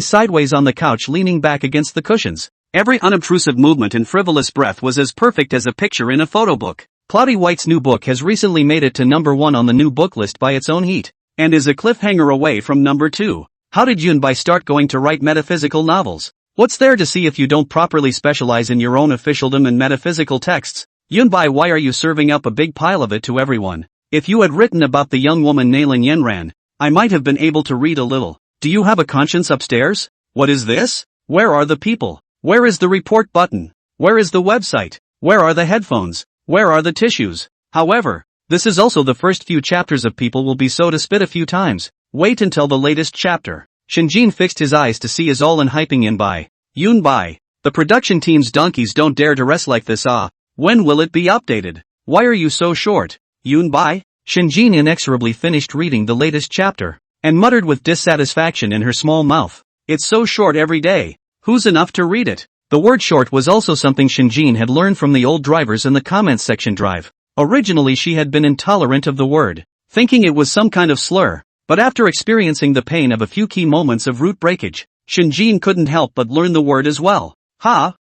S1: sideways on the couch leaning back against the cushions. Every unobtrusive movement and frivolous breath was as perfect as a picture in a photo book. Cloudy White's new book has recently made it to #1 on the new book list by its own heat, and is a cliffhanger away from #2. How did Yunbai start going to write metaphysical novels? What's there to see if you don't properly specialize in your own officialdom and metaphysical texts? Yunbai, why are you serving up a big pile of it to everyone? If you had written about the young woman Nailin Yenran, I might have been able to read a little. Do you have a conscience upstairs? What is this? Where are the people? Where is the report button? Where is the website? Where are the headphones? Where are the tissues? However, this is also the first few chapters of people will be so to spit a few times. Wait until the latest chapter. Shinjin fixed his eyes to see is all in hyping in by Yoon Bai. The production team's donkeys don't dare to rest like this. When will it be updated? Why are you so short? Yoon Bai? Shinjin inexorably finished reading the latest chapter, and muttered with dissatisfaction in her small mouth. It's so short every day. Who's enough to read it? The word short was also something Shinjin had learned from the old drivers in the comments section drive. Originally she had been intolerant of the word, thinking it was some kind of slur, but after experiencing the pain of a few key moments of root breakage, Shinjin couldn't help but learn the word as well.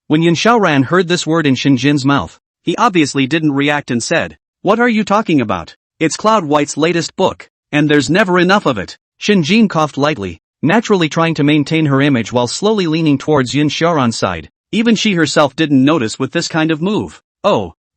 S1: When Yin Xiaoran heard this word in Shinjin's mouth, he obviously didn't react and said, "What are you talking about? It's Cloud White's latest book, and there's never enough of it." Shinjin coughed lightly, naturally trying to maintain her image while slowly leaning towards Yin Xiaoran's side. Even she herself didn't notice with this kind of move.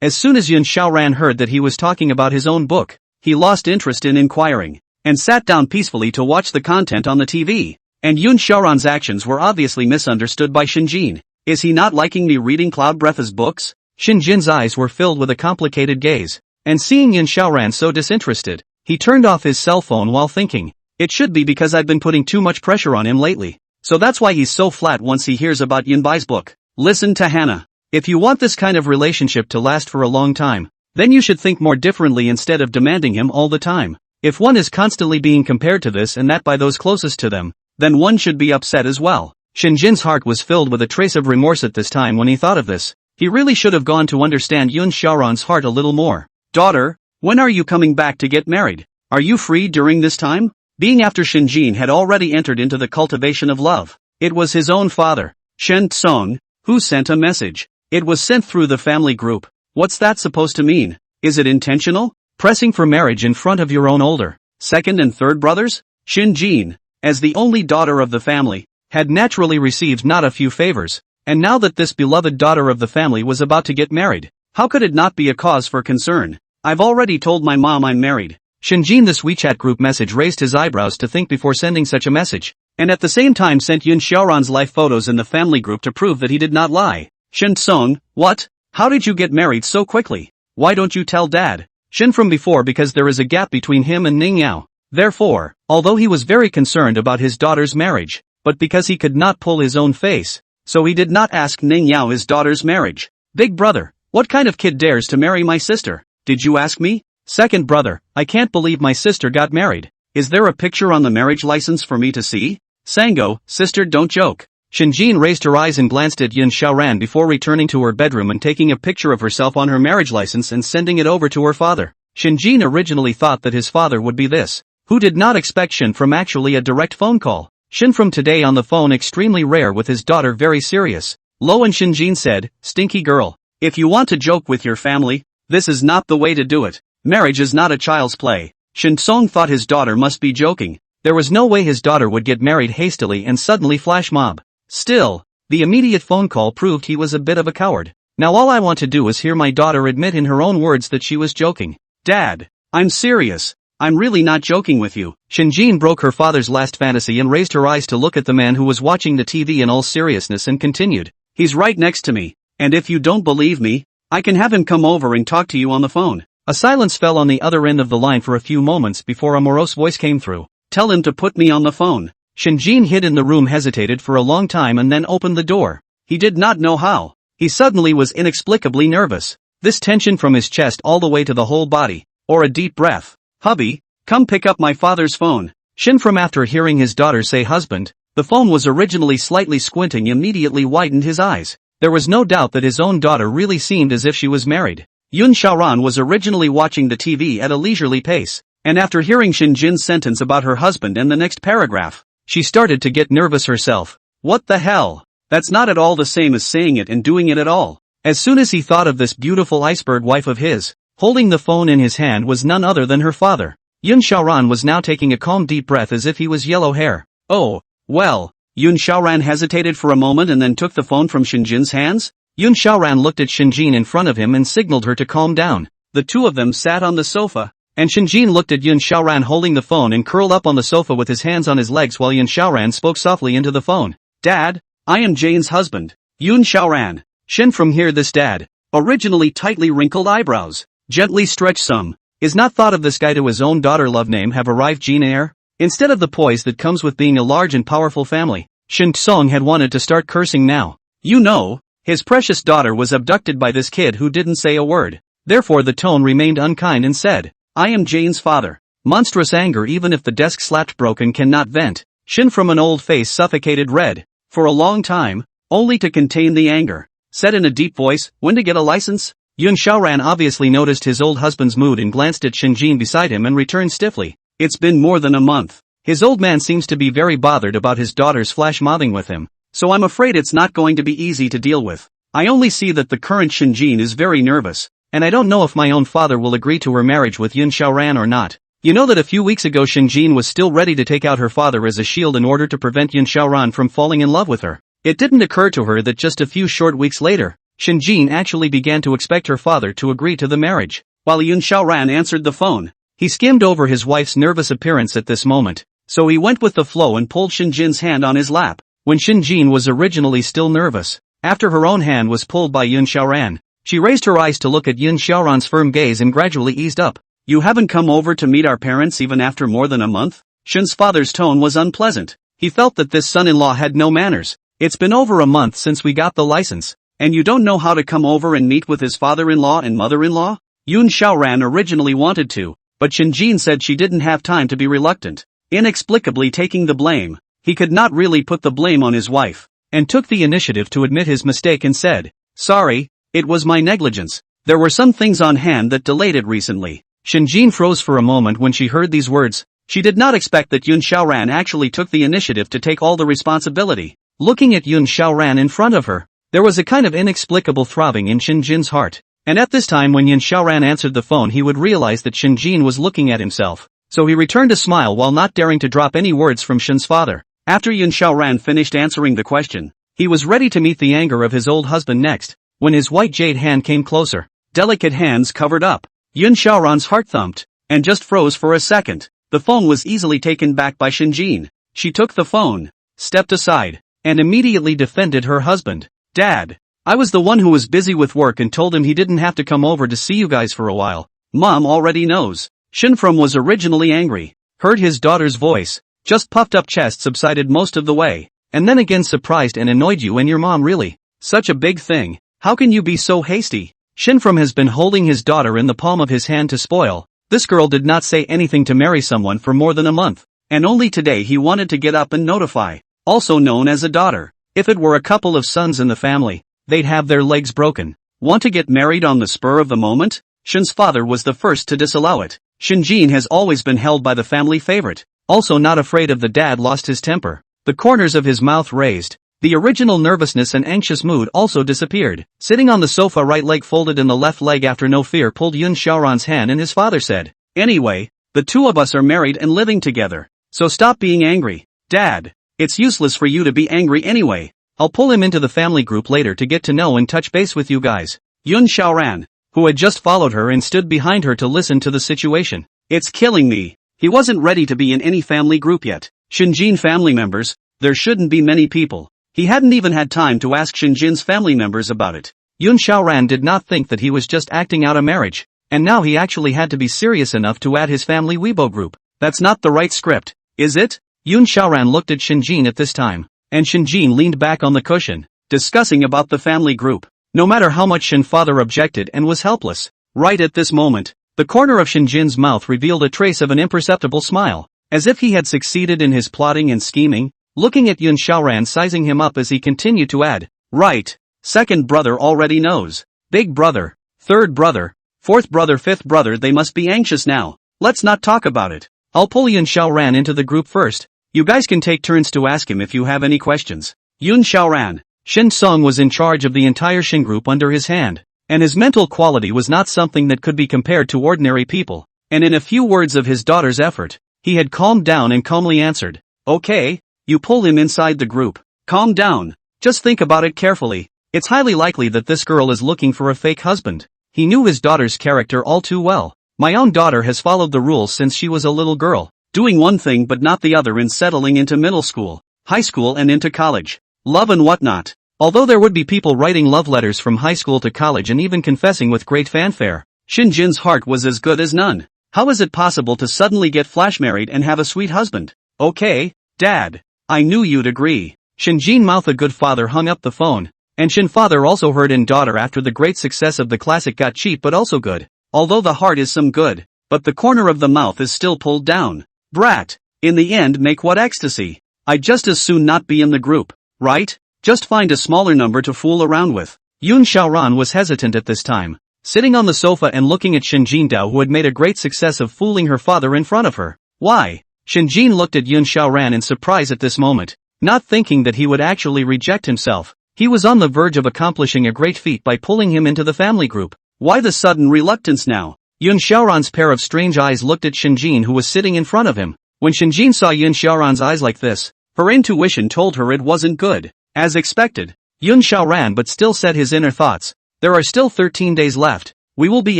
S1: As soon as Yin Xiaoran heard that he was talking about his own book, he lost interest in inquiring, and sat down peacefully to watch the content on the TV. And Yin Xiaoran's actions were obviously misunderstood by Shinjin. Is he not liking me reading Cloud Breath's books? Shinjin's eyes were filled with a complicated gaze, and seeing Yin Xiaoran so disinterested, he turned off his cell phone while thinking, it should be because I've been putting too much pressure on him lately, so that's why he's so flat once he hears about Yin Bai's book. Listen to Hannah. If you want this kind of relationship to last for a long time, then you should think more differently instead of demanding him all the time. If one is constantly being compared to this and that by those closest to them, then one should be upset as well. Shinjin's heart was filled with a trace of remorse at this time when he thought of this. He really should have gone to understand Yun Xiaoran's heart a little more. Daughter, when are you coming back to get married? Are you free during this time? Being after Shinjin had already entered into the cultivation of love. It was his own father, Shen Tsong, who sent a message. It was sent through the family group. What's that supposed to mean? Is it intentional? Pressing for marriage in front of your own older, second and third brothers? Shinjin, as the only daughter of the family, had naturally received not a few favors, and now that this beloved daughter of the family was about to get married, how could it not be a cause for concern? I've already told my mom I'm married. Shinjin, this WeChat group message, raised his eyebrows to think before sending such a message, and at the same time sent Yun Xiaoran's life photos in the family group to prove that he did not lie. Shen Tsong, what? How did you get married so quickly? Why don't you tell dad? Shen from before, because there is a gap between him and Ning Yao. Therefore, although he was very concerned about his daughter's marriage, but because he could not pull his own face, so he did not ask Ning Yao his daughter's marriage. Big brother, what kind of kid dares to marry my sister? Did you ask me? Second brother, I can't believe my sister got married. Is there a picture on the marriage license for me to see? Sango, sister, don't joke. Shinjin raised her eyes and glanced at Yin Xiaoran before returning to her bedroom and taking a picture of herself on her marriage license and sending it over to her father. Shinjin originally thought that his father would be this, who did not expect Shin from actually a direct phone call. Shin from today on the phone, extremely rare, with his daughter very serious. Lo, and Shinjin said, stinky girl, if you want to joke with your family, this is not the way to do it. Marriage is not a child's play. Shin Song thought his daughter must be joking. There was no way his daughter would get married hastily and suddenly flash mob. Still, the immediate phone call proved he was a bit of a coward. Now all I want to do is hear my daughter admit in her own words that she was joking. Dad, I'm serious. I'm really not joking with you. Shinjin broke her father's last fantasy and raised her eyes to look at the man who was watching the TV in all seriousness and continued. He's right next to me, and if you don't believe me, I can have him come over and talk to you on the phone. A silence fell on the other end of the line for a few moments before a morose voice came through. Tell him to put me on the phone. Shinjin hid in the room, hesitated for a long time and then opened the door. He did not know how. He suddenly was inexplicably nervous. This tension from his chest all the way to the whole body. Or a deep breath. Hubby, come pick up my father's phone. Shin from, after hearing his daughter say husband, the phone was originally slightly squinting, immediately widened his eyes. There was no doubt that his own daughter really seemed as if she was married. Yun Xiaoran was originally watching the TV at a leisurely pace, and after hearing Shinjin's sentence about her husband and the next paragraph, she started to get nervous herself. What the hell? That's not at all the same as saying it and doing it at all. As soon as he thought of this beautiful iceberg wife of his, holding the phone in his hand was none other than her father. Yun Xiaoran was now taking a calm deep breath as if he was yellow hair. Oh, well. Yun Xiaoran hesitated for a moment and then took the phone from Shinjin's hands. Yun Xiaoran looked at Shinjin in front of him and signaled her to calm down. The two of them sat on the sofa, and Shinjin looked at Yun Xiaoran holding the phone and curled up on the sofa with his hands on his legs while Yun Xiaoran spoke softly into the phone. Dad, I am Jane's husband, Yoon Xiaoran. Shin from here this dad, originally tightly wrinkled eyebrows, gently stretched some, is not thought of this guy to his own daughter love name have arrived Jean air? Instead of the poise that comes with being a large and powerful family, Shin Song had wanted to start cursing now. You know, his precious daughter was abducted by this kid who didn't say a word. Therefore the tone remained unkind and said, I am Jane's father. Monstrous anger even if the desk slapped broken cannot vent. Shin from an old face suffocated red, for a long time, only to contain the anger. Said in a deep voice, when to get a license? Yoon Xiaoran obviously noticed his old husband's mood and glanced at Shinjin beside him and returned stiffly. It's been more than a month. His old man seems to be very bothered about his daughter's flash-mobbing with him, so I'm afraid it's not going to be easy to deal with. I only see that the current Shinjin is very nervous, and I don't know if my own father will agree to her marriage with Yoon Xiaoran or not. You know that a few weeks ago Shinjin was still ready to take out her father as a shield in order to prevent Yoon Xiaoran from falling in love with her. It didn't occur to her that just a few short weeks later, Shinjin actually began to expect her father to agree to the marriage. While Yoon Xiaoran answered the phone, he skimmed over his wife's nervous appearance at this moment, so he went with the flow and pulled Shinjin's hand on his lap. When Shinjin was originally still nervous, after her own hand was pulled by Yoon Xiaoran, she raised her eyes to look at Yoon Xiaoran's firm gaze and gradually eased up. You haven't come over to meet our parents even after more than a month? Shin's father's tone was unpleasant. He felt that this son-in-law had no manners. It's been over a month since we got the license, and you don't know how to come over and meet with his father-in-law and mother-in-law? Yoon Xiaoran originally wanted to, but Shinjin said she didn't have time to be reluctant. Inexplicably taking the blame, he could not really put the blame on his wife, and took the initiative to admit his mistake and said, sorry, it was my negligence. There were some things on hand that delayed it recently. Shinjin froze for a moment when she heard these words. She did not expect that Yoon Xiaoran actually took the initiative to take all the responsibility. Looking at Yoon Xiaoran in front of her, there was a kind of inexplicable throbbing in Shinjin's heart. And at this time when Yoon Xiaoran answered the phone he would realize that Shinjin was looking at himself. So he returned a smile while not daring to drop any words from Shin's father. After Yoon Xiaoran finished answering the question, he was ready to meet the anger of his old husband next, when his white jade hand came closer. Delicate hands covered up. Yoon Xiaoran's heart thumped, and just froze for a second. The phone was easily taken back by Shinjin. She took the phone, stepped aside, and immediately defended her husband. Dad, I was the one who was busy with work and told him he didn't have to come over to see you guys for a while. Mom already knows. Shinfrom was originally angry, heard his daughter's voice, just puffed up chest subsided most of the way, and then again surprised and annoyed. You and your mom really? Such a big thing. How can you be so hasty? Shinfrom has been holding his daughter in the palm of his hand to spoil. This girl did not say anything to marry someone for more than a month, and only today he wanted to get up and notify, also known as a daughter. If it were a couple of sons in the family, they'd have their legs broken. Want to get married on the spur of the moment? Shin's father was the first to disallow it. Shinjin has always been held by the family favorite, also not afraid of the dad lost his temper. The corners of his mouth raised. The original nervousness and anxious mood also disappeared. Sitting on the sofa, right leg folded in the left leg after no fear, pulled Yoon Xiaoran's hand and his father said, anyway, the two of us are married and living together, so stop being angry. Dad, it's useless for you to be angry anyway. I'll pull him into the family group later to get to know and touch base with you guys. Yoon Xiaoran, who had just followed her and stood behind her to listen to the situation. It's killing me. He wasn't ready to be in any family group yet. Shinjin family members, there shouldn't be many people. He hadn't even had time to ask Shinjin's family members about it. Yoon Xiaoran did not think that he was just acting out a marriage, and now he actually had to be serious enough to add his family Weibo group. That's not the right script, is it? Yoon Xiaoran looked at Shinjin at this time, and Shinjin leaned back on the cushion, discussing about the family group. No matter how much Shin father objected and was helpless, right at this moment, the corner of Shinjin's mouth revealed a trace of an imperceptible smile, as if he had succeeded in his plotting and scheming. Looking at Yoon Xiaoran, sizing him up as he continued to add, right, second brother already knows, big brother, third brother, fourth brother, fifth brother, they must be anxious now. Let's not talk about it. I'll pull Yoon Xiaoran into the group first. You guys can take turns to ask him if you have any questions. Yoon Xiaoran. Shin Sung was in charge of the entire Shin group under his hand, and his mental quality was not something that could be compared to ordinary people, and in a few words of his daughter's effort, he had calmed down and calmly answered, okay. You pull him inside the group. Calm down. Just think about it carefully. It's highly likely that this girl is looking for a fake husband. He knew his daughter's character all too well. My own daughter has followed the rules since she was a little girl, doing one thing but not the other in settling into middle school, high school and into college. love and whatnot. Although there would be people writing love letters from high school to college and even confessing with great fanfare, Shinjin's heart was as good as none. How is it possible to suddenly get flash married and have a sweet husband? Okay, Dad. I knew you'd agree. Shinjin mouth a good father hung up the phone. And Shin father also heard in daughter after the great success of the classic got cheap but also good. Although the heart is some good, but the corner of the mouth is still pulled down. Brat. In the end make what ecstasy. I'd just as soon not be in the group, right? Just find a smaller number to fool around with. Yun Xiaoran was hesitant at this time, sitting on the sofa and looking at Shinjin Dao who had made a great success of fooling her father in front of her. Why? Shinjin looked at Yun Xiaoran in surprise at this moment, not thinking that he would actually reject himself. He was on the verge of accomplishing a great feat by pulling him into the family group. Why the sudden reluctance now? Yun Xiaoran's pair of strange eyes looked at Shinjin who was sitting in front of him. When Shinjin saw Yun Xiaoran's eyes like this, her intuition told her it wasn't good. As expected, Yun Xiaoran but still said his inner thoughts. There are still 13 days left. We will be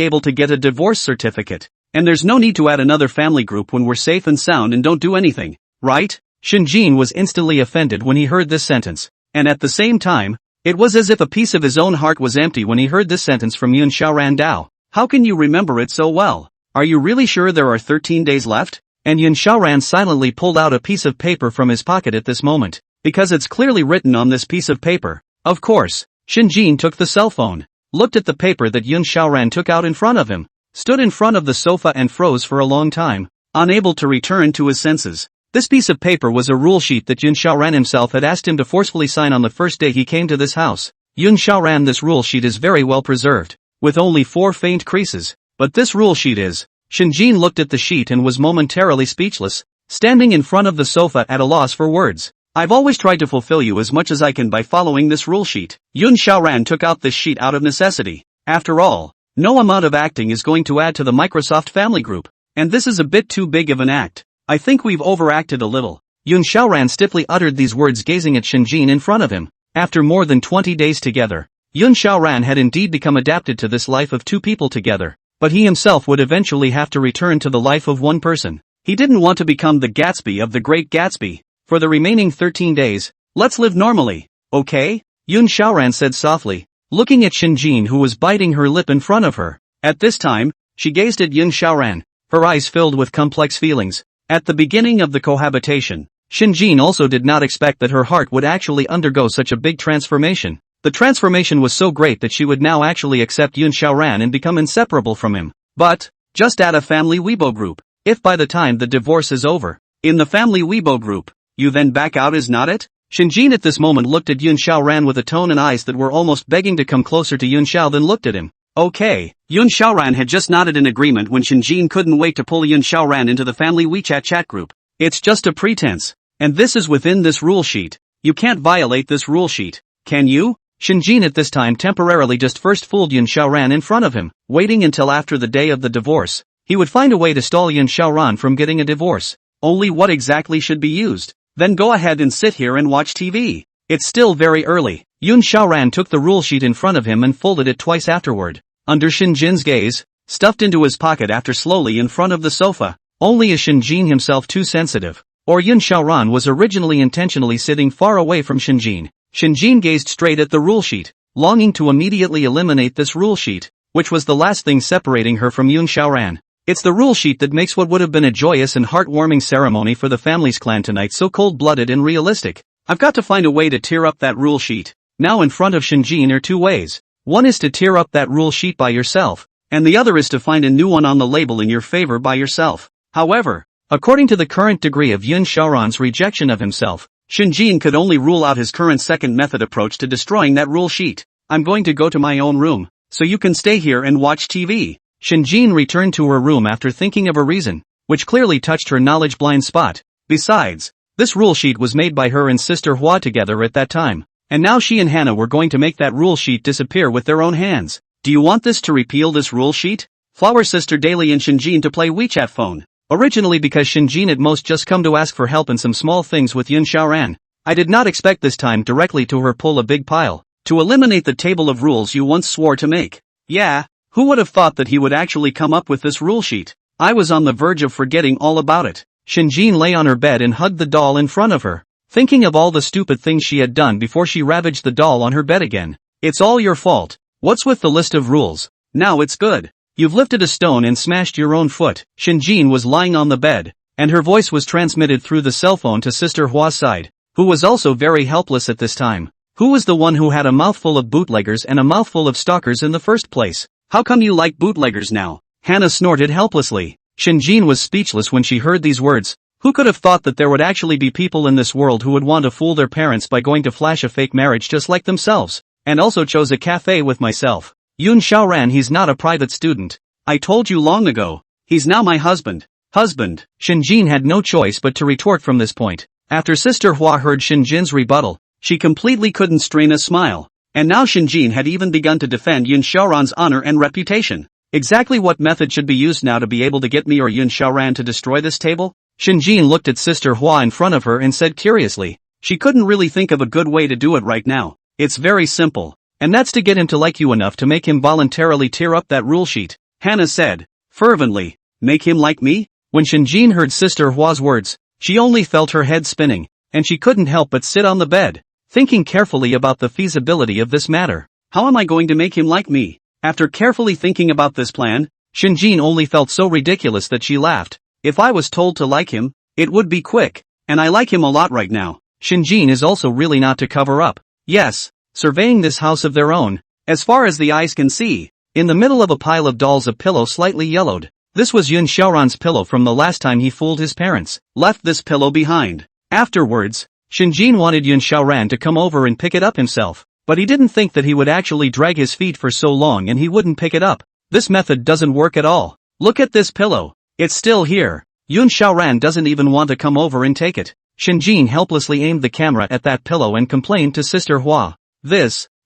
S1: able to get a divorce certificate. And there's no need to add another family group when we're safe and sound and don't do anything, right? Shinjin was instantly offended when he heard this sentence. And at the same time, it was as if a piece of his own heart was empty when he heard this sentence from Yun Xiaoran Dao. How can you remember it so well? Are you really sure there are 13 days left? And Yun Xiaoran silently pulled out a piece of paper from his pocket at this moment. Because it's clearly written on this piece of paper. Of course, Shinjin took the cell phone, looked at the paper that Yun Xiaoran took out in front of him, stood in front of the sofa and froze for a long time, unable to return to his senses. This piece of paper was a rule sheet that Yun Xiaoran himself had asked him to forcefully sign on the first day he came to this house. Yun Xiaoran, this rule sheet is very well preserved, with only 4 faint creases. But this rule sheet is... Shinjin looked at the sheet and was momentarily speechless, standing in front of the sofa at a loss for words. I've always tried to fulfill you as much as I can by following this rule sheet. Yun Xiaoran took out this sheet out of necessity. After all, no amount of acting is going to add to the Microsoft family group. And this is a bit too big of an act. I think we've overacted a little. Yun Xiaoran stiffly uttered these words gazing at Shinjin in front of him. After more than 20 days together, Yun Xiaoran had indeed become adapted to this life of 2 people together. But he himself would eventually have to return to the life of 1 person. He didn't want to become the Gatsby of the Great Gatsby. For the remaining 13 days, let's live normally, okay? Yun Xiaoran said softly, looking at Shinjin who was biting her lip in front of her. At this time, she gazed at Yun Xiaoran, her eyes filled with complex feelings. At the beginning of the cohabitation, Shinjin also did not expect that her heart would actually undergo such a big transformation. The transformation was so great that she would now actually accept Yun Xiaoran and become inseparable from him. But, just add a family Weibo group. If by the time the divorce is over, in the family Weibo group, you then back out, is not it? Shinjin at this moment looked at Yun Xiaoran with a tone and eyes that were almost begging to come closer to Yun Xiao, then looked at him. Okay. Yun Xiaoran had just nodded in agreement when Shinjin couldn't wait to pull Yun Xiaoran into the family WeChat chat group. It's just a pretense. And this is within this rule sheet. You can't violate this rule sheet, can you? Shinjin at this time temporarily just first fooled Yun Xiaoran in front of him, waiting until after the day of the divorce. He would find a way to stall Yun Xiaoran from getting a divorce. Only what exactly should be used? Then go ahead and sit here and watch TV. It's still very early. Yun Xiaoran took the rule sheet in front of him and folded it twice afterward. Under Shinjin's gaze, stuffed into his pocket after slowly in front of the sofa. Only is Shinjin himself too sensitive? Or Yun Xiaoran was originally intentionally sitting far away from Shinjin? Shinjin gazed straight at the rule sheet, longing to immediately eliminate this rule sheet, which was the last thing separating her from Yun Xiaoran. It's the rule sheet that makes what would have been a joyous and heartwarming ceremony for the family's clan tonight so cold-blooded and realistic. I've got to find a way to tear up that rule sheet. Now in front of Shinjin are 2 ways. One is to tear up that rule sheet by yourself, and the other is to find a new one on the label in your favor by yourself. However, according to the current degree of Yun Xiaoran's rejection of himself, Shinjin could only rule out his current second method approach to destroying that rule sheet. I'm going to go to my own room, so you can stay here and watch TV. Shinjin returned to her room after thinking of a reason, which clearly touched her knowledge blind spot. Besides, this rule sheet was made by her and Sister Hua together at that time, and now she and Hannah were going to make that rule sheet disappear with their own hands. Do you want this to repeal this rule sheet? Flower Sister Daily and Shinjin to play WeChat phone. Originally because Shinjin had most just come to ask for help in some small things with Yun Xiaoran. I did not expect this time directly to her pull a big pile, to eliminate the table of rules you once swore to make. Yeah, who would have thought that he would actually come up with this rule sheet? I was on the verge of forgetting all about it. Shinjin lay on her bed and hugged the doll in front of her. thinking of all the stupid things she had done before she ravaged the doll on her bed again. It's all your fault. What's with the list of rules? Now it's good. You've lifted a stone and smashed your own foot. Shinjin was lying on the bed, and her voice was transmitted through the cell phone to Sister Hua's side, who was also very helpless at this time. Who was the one who had a mouthful of bootleggers and a mouthful of stalkers in the first place? How come you like bootleggers now? Hannah snorted helplessly. Shinjin was speechless when she heard these words. Who could have thought that there would actually be people in this world who would want to fool their parents by going to flash a fake marriage just like themselves? And also chose a cafe with myself. Yun Xiaoran, he's not a private student. I told you long ago. He's now my husband. Husband. Shinjin had no choice but to retort from this point. After Sister Hua heard Shinjin's rebuttal, she completely couldn't strain a smile. And now Shinjin had even begun to defend Yun Xiaoran's honor and reputation. Exactly what method should be used now to be able to get me or Yun Xiaoran to destroy this table? Shinjin looked at Sister Hua in front of her and said curiously. She couldn't really think of a good way to do it right now. It's very simple. And that's to get him to like you enough to make him voluntarily tear up that rule sheet. Hannah said, fervently. Make him like me? When Shinjin heard Sister Hua's words, she only felt her head spinning, and she couldn't help but sit on the bed, thinking carefully about the feasibility of this matter. How am I going to make him like me? After carefully thinking about this plan, Shinjin only felt so ridiculous that she laughed. If I was told to like him, it would be quick, and I like him a lot right now. Shinjin is also really not to cover up. Yes, surveying this house of their own, as far as the eyes can see, in the middle of a pile of dolls a pillow slightly yellowed. This was Yun Xiaoran's pillow from the last time he fooled his parents. Left this pillow behind. Afterwards, Shinjin wanted Yun Xiaoran to come over and pick it up himself, but he didn't think that he would actually drag his feet for so long and he wouldn't pick it up. This method doesn't work at all. Look at this pillow. It's still here. Yun Xiaoran doesn't even want to come over and take it. Shinjin helplessly aimed the camera at that pillow and complained to Sister Hua.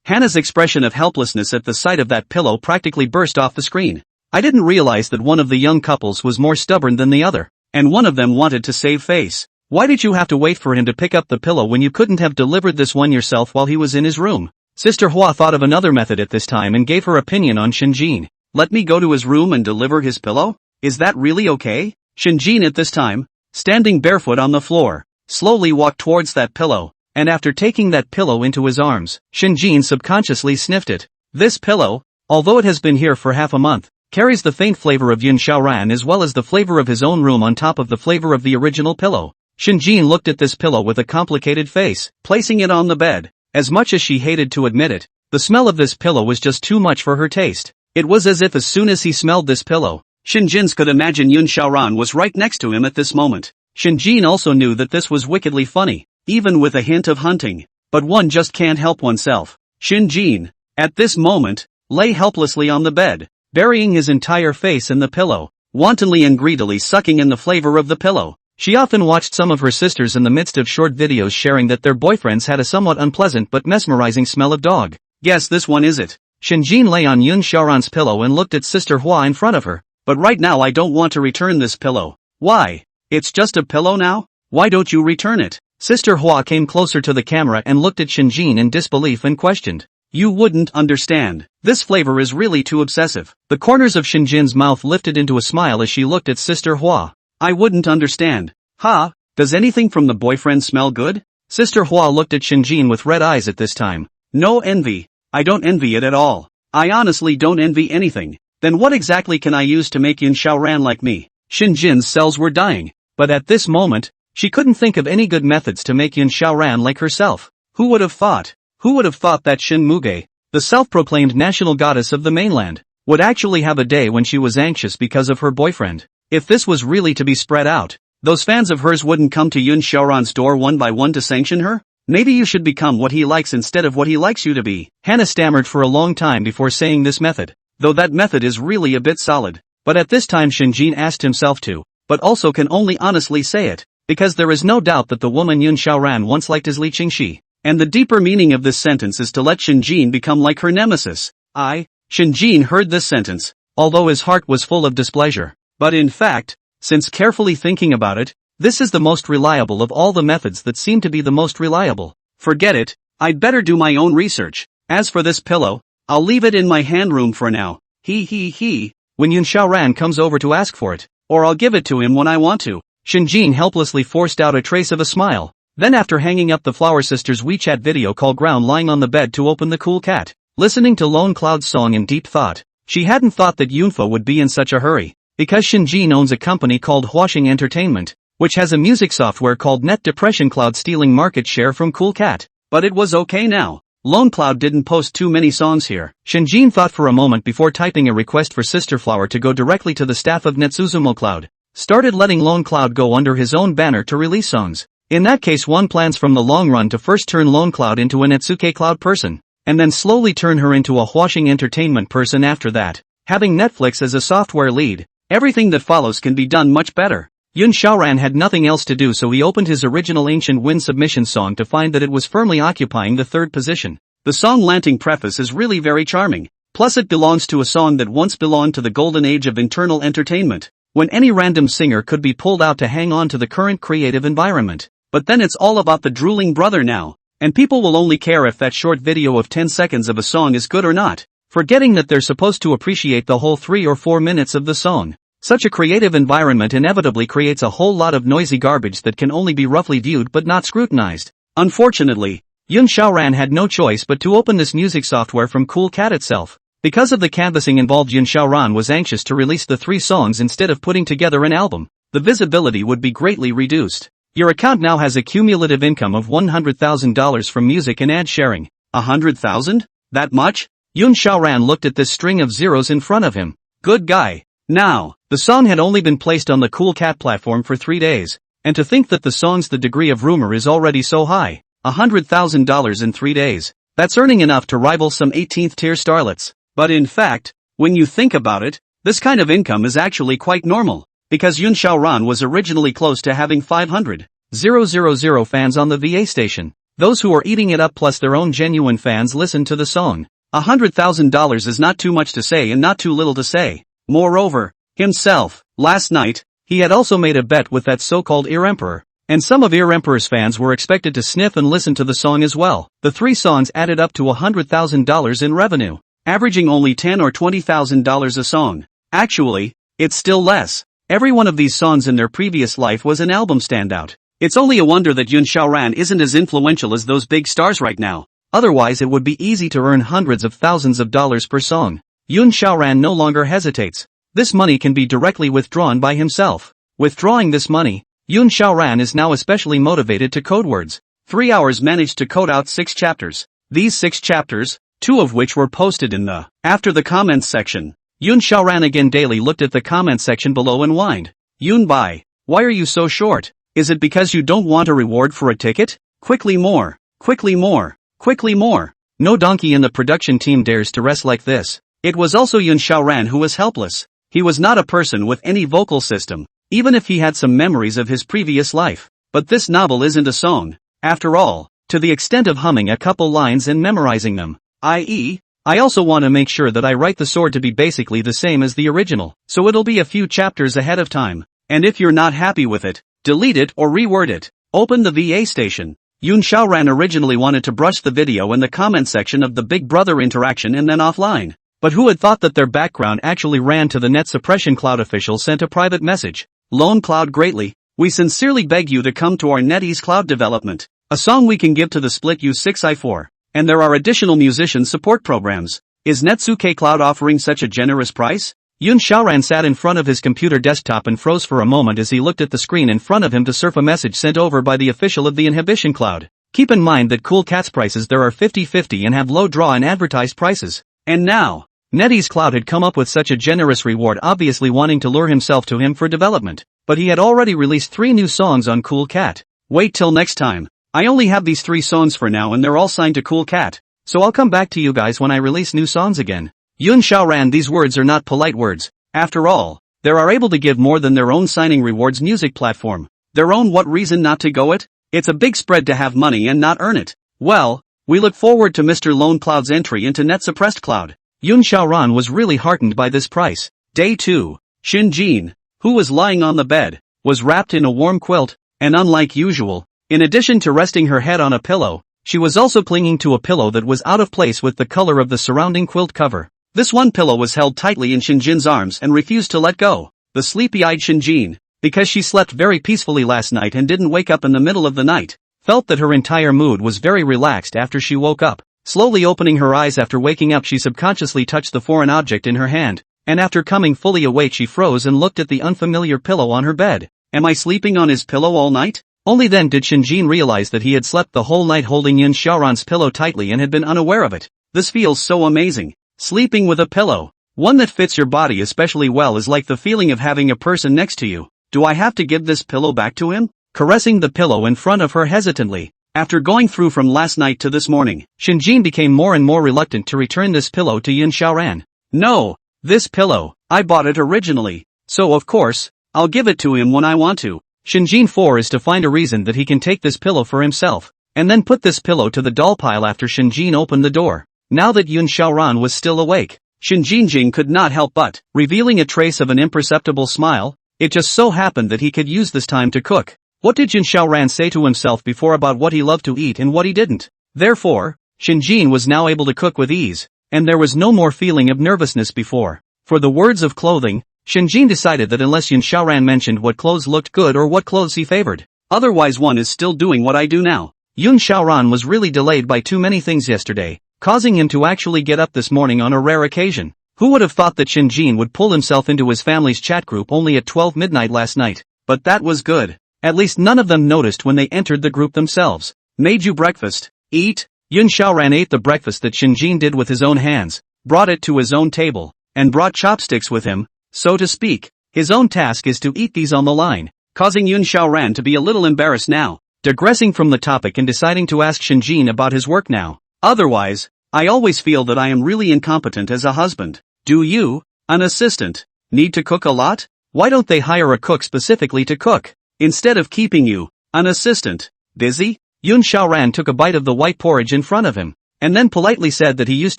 S1: Hannah's expression of helplessness at the sight of that pillow practically burst off the screen. I didn't realize that one of the young couples was more stubborn than the other, and one of them wanted to save face. Why did you have to wait for him to pick up the pillow when you couldn't have delivered this one yourself while he was in his room? Sister Hua thought of another method at this time and gave her opinion on Shinjin. Let me go to his room and deliver his pillow? Is that really okay? Shinjin at this time, standing barefoot on the floor, slowly walked towards that pillow, and after taking that pillow into his arms, Shinjin subconsciously sniffed it. This pillow, although it has been here for half a month, carries the faint flavor of Yun Xiaoran as well as the flavor of his own room on top of the flavor of the original pillow. Shinjin looked at this pillow with a complicated face, placing it on the bed. As much as she hated to admit it, the smell of this pillow was just too much for her taste. It was as if as soon as he smelled this pillow, Shinjin could imagine Yun Xiaoran was right next to him at this moment. Shinjin also knew that this was wickedly funny, even with a hint of hunting. But one just can't help oneself. Shinjin, at this moment, lay helplessly on the bed, burying his entire face in the pillow, wantonly and greedily sucking in the flavor of the pillow. She often watched some of her sisters in the midst of short videos sharing that their boyfriends had a somewhat unpleasant but mesmerizing smell of dog. Guess this one is it. Shinjin lay on Yun Xiaoran's pillow and looked at Sister Hua in front of her. But right now I don't want to return this pillow. Why? It's just a pillow now? Why don't you return it? Sister Hua came closer to the camera and looked at Shinjin in disbelief and questioned. You wouldn't understand. This flavor is really too obsessive. The corners of Shinjin's mouth lifted into a smile as she looked at Sister Hua. I wouldn't understand. Ha? Does anything from the boyfriend smell good? Sister Hua looked at Shinjin with red eyes at this time. No envy. I don't envy it at all. I honestly don't envy anything. Then what exactly can I use to make Yun Xiaoran like me? Shinjin's cells were dying. But at this moment, she couldn't think of any good methods to make Yun Xiaoran like herself. Who would have thought? Who would have thought that Shin Muge, the self-proclaimed national goddess of the mainland, would actually have a day when she was anxious because of her boyfriend? If this was really to be spread out, those fans of hers wouldn't come to Yun Xiaoran's door one by one to sanction her? Maybe you should become what he likes instead of what he likes you to be. Hannah stammered for a long time before saying this method, though that method is really a bit solid. But at this time Shinjin asked himself to, but also can only honestly say it, because there is no doubt that the woman Yun Xiaoran once liked is Li Qingxi. And the deeper meaning of this sentence is to let Shinjin become like her nemesis. Shinjin heard this sentence, although his heart was full of displeasure. But in fact, since carefully thinking about it, this is the most reliable of all the methods that seem to be the most reliable. Forget it, I'd better do my own research. As for this pillow, I'll leave it in my handroom for now. When Yun Xiaoran comes over to ask for it, or I'll give it to him when I want to. Shinjin helplessly forced out a trace of a smile. Then after hanging up the Flower Sisters WeChat video call Ground lying on the bed to open the Cool Cat, listening to Lone Cloud's song in deep thought. She hadn't thought that Yunfa would be in such a hurry, because Shinjin owns a company called Hwashing Entertainment, which has a music software called Net Depression Cloud stealing market share from Cool Cat. But it was okay now. Lone Cloud didn't post too many songs here. Shinjin thought for a moment before typing a request for Sister Flower to go directly to the staff of Netsuzumo Cloud. Started letting Lone Cloud go under his own banner to release songs. In that case, one plans from the long run to first turn Lone Cloud into a Netsuke Cloud person, and then slowly turn her into a Hwashing Entertainment person after that. Having Netflix as a software lead, everything that follows can be done much better. Yun Xiaoran had nothing else to do, so he opened his original Ancient Wind submission song to find that it was firmly occupying the third position. The song Lanting Preface is really very charming. Plus it belongs to a song that once belonged to the golden age of internal entertainment, when any random singer could be pulled out to hang on to the current creative environment. But then it's all about the drooling brother now, and people will only care if that short video of 10 seconds of a song is good or not, forgetting that they're supposed to appreciate the whole 3 or 4 minutes of the song. Such a creative environment inevitably creates a whole lot of noisy garbage that can only be roughly viewed but not scrutinized. Unfortunately, Yun Xiaoran had no choice but to open this music software from Cool Cat itself. Because of the canvassing involved, Yun Xiaoran was anxious to release the 3 songs instead of putting together an album. The visibility would be greatly reduced. Your account now has a cumulative income of $100,000 from music and ad sharing. 100,000? That much? Yun Xiaoran looked at this string of zeros in front of him. Good guy. Now, the song had only been placed on the Cool Cat platform for 3 days, and to think that the song's The Degree of Rumor is already so high. $100,000 in 3 days. That's earning enough to rival some 18th tier starlets. But in fact, when you think about it, this kind of income is actually quite normal, because Yun Xiaoran was originally close to having 500,000 fans on the VA station. Those who are eating it up plus their own genuine fans listen to the song. $100,000 is not too much to say and not too little to say. Moreover, himself, last night, he had also made a bet with that so-called Ear Emperor, and some of Ear Emperor's fans were expected to sniff and listen to the song as well. The 3 songs added up to $100,000 in revenue, averaging only $10,000 or $20,000 a song. Actually, it's still less. Every one of these songs in their previous life was an album standout. It's only a wonder that Yun Xiaoran isn't as influential as those big stars right now. Otherwise it would be easy to earn hundreds of thousands of dollars per song. Yun Xiaoran no longer hesitates. This money can be directly withdrawn by himself. Withdrawing this money, Yun Xiaoran is now especially motivated to code words. 3 hours managed to code out 6 chapters. These 6 chapters, 2 of which were posted in the after the comments section. Yun Xiaoran again daily looked at the comment section below and whined. Yun Bai, why are you so short? Is it because you don't want a reward for a ticket? Quickly more, quickly more, quickly more. No donkey in the production team dares to rest like this. It was also Yun Xiaoran who was helpless. He was not a person with any vocal system, even if he had some memories of his previous life. But this novel isn't a song, after all, to the extent of humming a couple lines and memorizing them. I.e., I also want to make sure that I write the sword to be basically the same as the original, so it'll be a few chapters ahead of time. And if you're not happy with it, delete it or reword it. Open the VA station. Yun Xiaoran originally wanted to brush the video in the comment section of the Big Brother interaction and then offline. But who had thought that their background actually ran to the Net Suppression Cloud official sent a private message. Lone Cloud greatly, we sincerely beg you to come to our NetEase Cloud development. A song we can give to the split U6i4. And there are additional musician support programs. Is Netsuke Cloud offering such a generous price? Yun Xiaoran sat in front of his computer desktop and froze for a moment as he looked at the screen in front of him to surf a message sent over by the official of the Inhibition Cloud. Keep in mind that Cool Cat's prices there are 50-50 and have low draw and advertised prices. And now, NetEase Cloud had come up with such a generous reward, obviously wanting to lure himself to him for development. But he had already released 3 new songs on Cool Cat. Wait till next time. I only have these 3 songs for now and they're all signed to Cool Cat. So I'll come back to you guys when I release new songs again. Yun Xiaoran, these words are not polite words. After all, they are able to give more than their own signing rewards music platform. Their own what reason not to go it? It's a big spread to have money and not earn it. Well, we look forward to Mr. Lone Cloud's entry into Net Suppressed Cloud. Yun Xiaoran was really heartened by this price. Day 2. Shinjin, who was lying on the bed, was wrapped in a warm quilt, and unlike usual, in addition to resting her head on a pillow, she was also clinging to a pillow that was out of place with the color of the surrounding quilt cover. This one pillow was held tightly in Shinjin's arms and refused to let go. The sleepy-eyed Shinjin, because she slept very peacefully last night and didn't wake up in the middle of the night, felt that her entire mood was very relaxed after she woke up. Slowly opening her eyes after waking up, she subconsciously touched the foreign object in her hand, and after coming fully awake she froze and looked at the unfamiliar pillow on her bed. Am I sleeping on his pillow all night? Only then did Shinjin realize that he had slept the whole night holding Yun Xiaoran's pillow tightly and had been unaware of it. This feels so amazing. Sleeping with a pillow, one that fits your body especially well, is like the feeling of having a person next to you. Do I have to give this pillow back to him? Caressing the pillow in front of her hesitantly. After going through from last night to this morning, Shinjin became more and more reluctant to return this pillow to Yun Xiaoran. No, this pillow, I bought it originally, so of course, I'll give it to him when I want to. Shinjin 4 is to find a reason that he can take this pillow for himself, and then put this pillow to the doll pile after Shinjin opened the door. Now that Yun Xiaoran was still awake, Shinjin could not help but, revealing a trace of an imperceptible smile. It just so happened that he could use this time to cook. What did Yun Xiaoran say to himself before about what he loved to eat and what he didn't? Therefore, Shinjin was now able to cook with ease, and there was no more feeling of nervousness before. For the words of clothing, Shinjin decided that unless Yun Xiaoran mentioned what clothes looked good or what clothes he favored, otherwise one is still doing what I do now. Yun Xiaoran was really delayed by too many things yesterday, causing him to actually get up this morning on a rare occasion. Who would have thought that Shinjin would pull himself into his family's chat group only at 12 midnight last night? But that was good. At least none of them noticed when they entered the group themselves. Made you breakfast? Eat? Yun Xiaoran ate the breakfast that Shinjin did with his own hands, brought it to his own table, and brought chopsticks with him, so to speak. His own task is to eat these on the line, causing Yun Xiaoran to be a little embarrassed now, digressing from the topic and deciding to ask Shinjin about his work now. Otherwise, I always feel that I am really incompetent as a husband. Do you, an assistant, need to cook a lot? Why don't they hire a cook specifically to cook, instead of keeping you, an assistant, busy? Yun Xiaoran took a bite of the white porridge in front of him, and then politely said that he used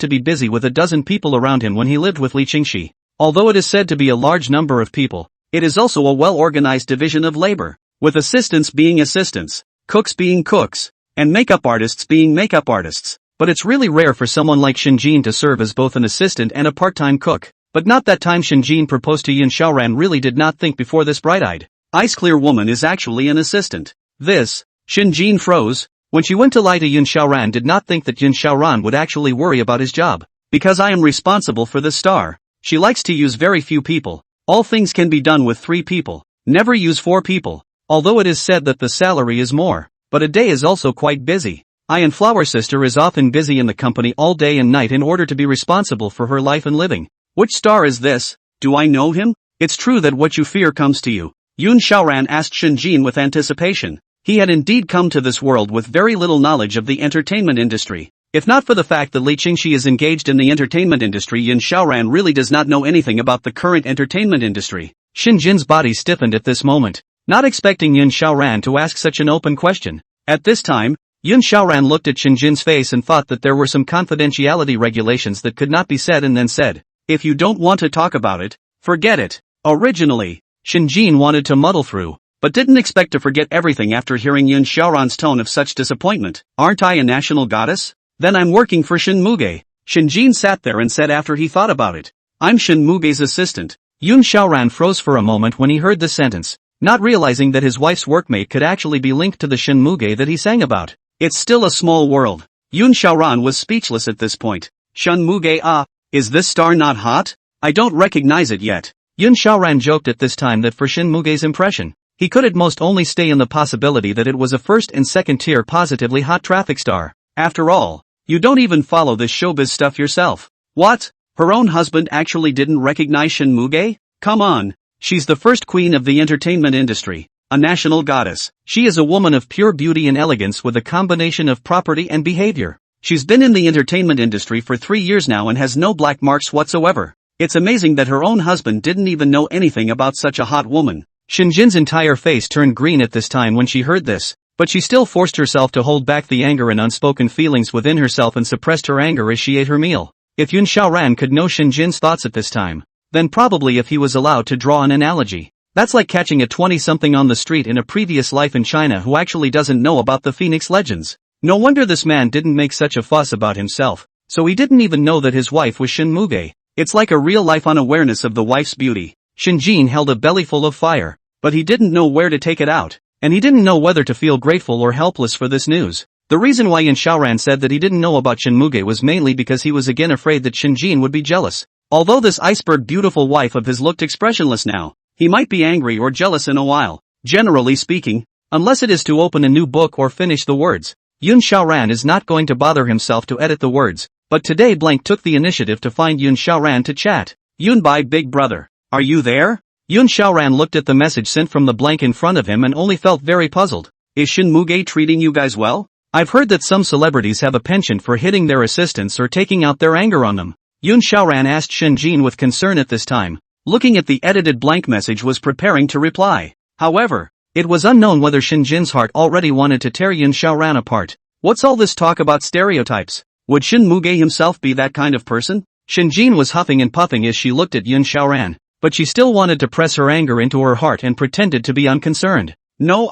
S1: to be busy with a dozen people around him when he lived with Li Qingxi. Although it is said to be a large number of people, it is also a well-organized division of labor, with assistants being assistants, cooks being cooks, and makeup artists being makeup artists. But it's really rare for someone like Shinjin to serve as both an assistant and a part-time cook. But not that time Shinjin proposed to Yun Xiaoran really did not think before this bright-eyed, ice-clear woman is actually an assistant. This, Shinjin froze. When she went to lie to Yun Xiaoran did not think that Yun Xiaoran would actually worry about his job. Because I am responsible for the star. She likes to use very few people. All things can be done with 3 people. Never use 4 people. Although it is said that the salary is more. But a day is also quite busy. I and Flower Sister is often busy in the company all day and night in order to be responsible for her life and living. Which star is this? Do I know him? It's true that what you fear comes to you. Yun Xiaoran asked Shinjin with anticipation. He had indeed come to this world with very little knowledge of the entertainment industry. If not for the fact that Li Qingxi is engaged in the entertainment industry, Yun Xiaoran really does not know anything about the current entertainment industry. Shinjin's body stiffened at this moment, not expecting Yun Xiaoran to ask such an open question. At this time, Yun Xiaoran looked at Shinjin's face and thought that there were some confidentiality regulations that could not be said and then said, if you don't want to talk about it, forget it. Originally, Shinjin wanted to muddle through, but didn't expect to forget everything after hearing Yun Xiaoran's tone of such disappointment. Aren't I a national goddess? Then I'm working for Shinmuge. Shinjin sat there and said after he thought about it, I'm Shinmuge's assistant. Yun Xiaoran froze for a moment when he heard this sentence, not realizing that his wife's workmate could actually be linked to the Shinmuge that he sang about. It's still a small world. Yun Xiaoran was speechless at this point. Shinmuge, is this star not hot? I don't recognize it yet. Yun Xiaoran joked at this time that for Shinmuge's impression, he could at most only stay in the possibility that it was a first and second tier positively hot traffic star. After all, you don't even follow this showbiz stuff yourself. What? Her own husband actually didn't recognize Shinmuge? Come on. She's the first queen of the entertainment industry. A national goddess. She is a woman of pure beauty and elegance with a combination of property and behavior. She's been in the entertainment industry for 3 years now and has no black marks whatsoever. It's amazing that her own husband didn't even know anything about such a hot woman. Shinjin's entire face turned green at this time when she heard this, but she still forced herself to hold back the anger and unspoken feelings within herself and suppressed her anger as she ate her meal. If Yun Xiaoran could know Shinjin's thoughts at this time, then probably if he was allowed to draw an analogy, that's like catching a 20-something on the street in a previous life in China who actually doesn't know about the Phoenix Legends. No wonder this man didn't make such a fuss about himself, so he didn't even know that his wife was Shinmuge. It's like a real-life unawareness of the wife's beauty. Shinjin held a bellyful of fire, but he didn't know where to take it out. and he didn't know whether to feel grateful or helpless for this news. The reason why Yun Xiaoran said that he didn't know about Shin Muge was mainly because he was again afraid that Shin Jin would be jealous. Although this iceberg beautiful wife of his looked expressionless now, he might be angry or jealous in a while. Generally speaking, unless it is to open a new book or finish the words, Yun Xiaoran is not going to bother himself to edit the words, but today Blank took the initiative to find Yun Xiaoran to chat. Yun Bai, big brother, are you there? Yun Xiaoran looked at the message sent from the Blank in front of him and only felt very puzzled. Is Shin Muge treating you guys well? I've heard that some celebrities have a penchant for hitting their assistants or taking out their anger on them. Yun Xiaoran asked Shin Jin with concern at this time. Looking at the edited Blank message was preparing to reply. However, it was unknown whether Shin Jin's heart already wanted to tear Yun Xiaoran apart. What's all this talk about stereotypes? Would Shin Muge himself be that kind of person? Shin Jin was huffing and puffing as she looked at Yun Xiaoran, but she still wanted to press her anger into her heart and pretended to be unconcerned. No,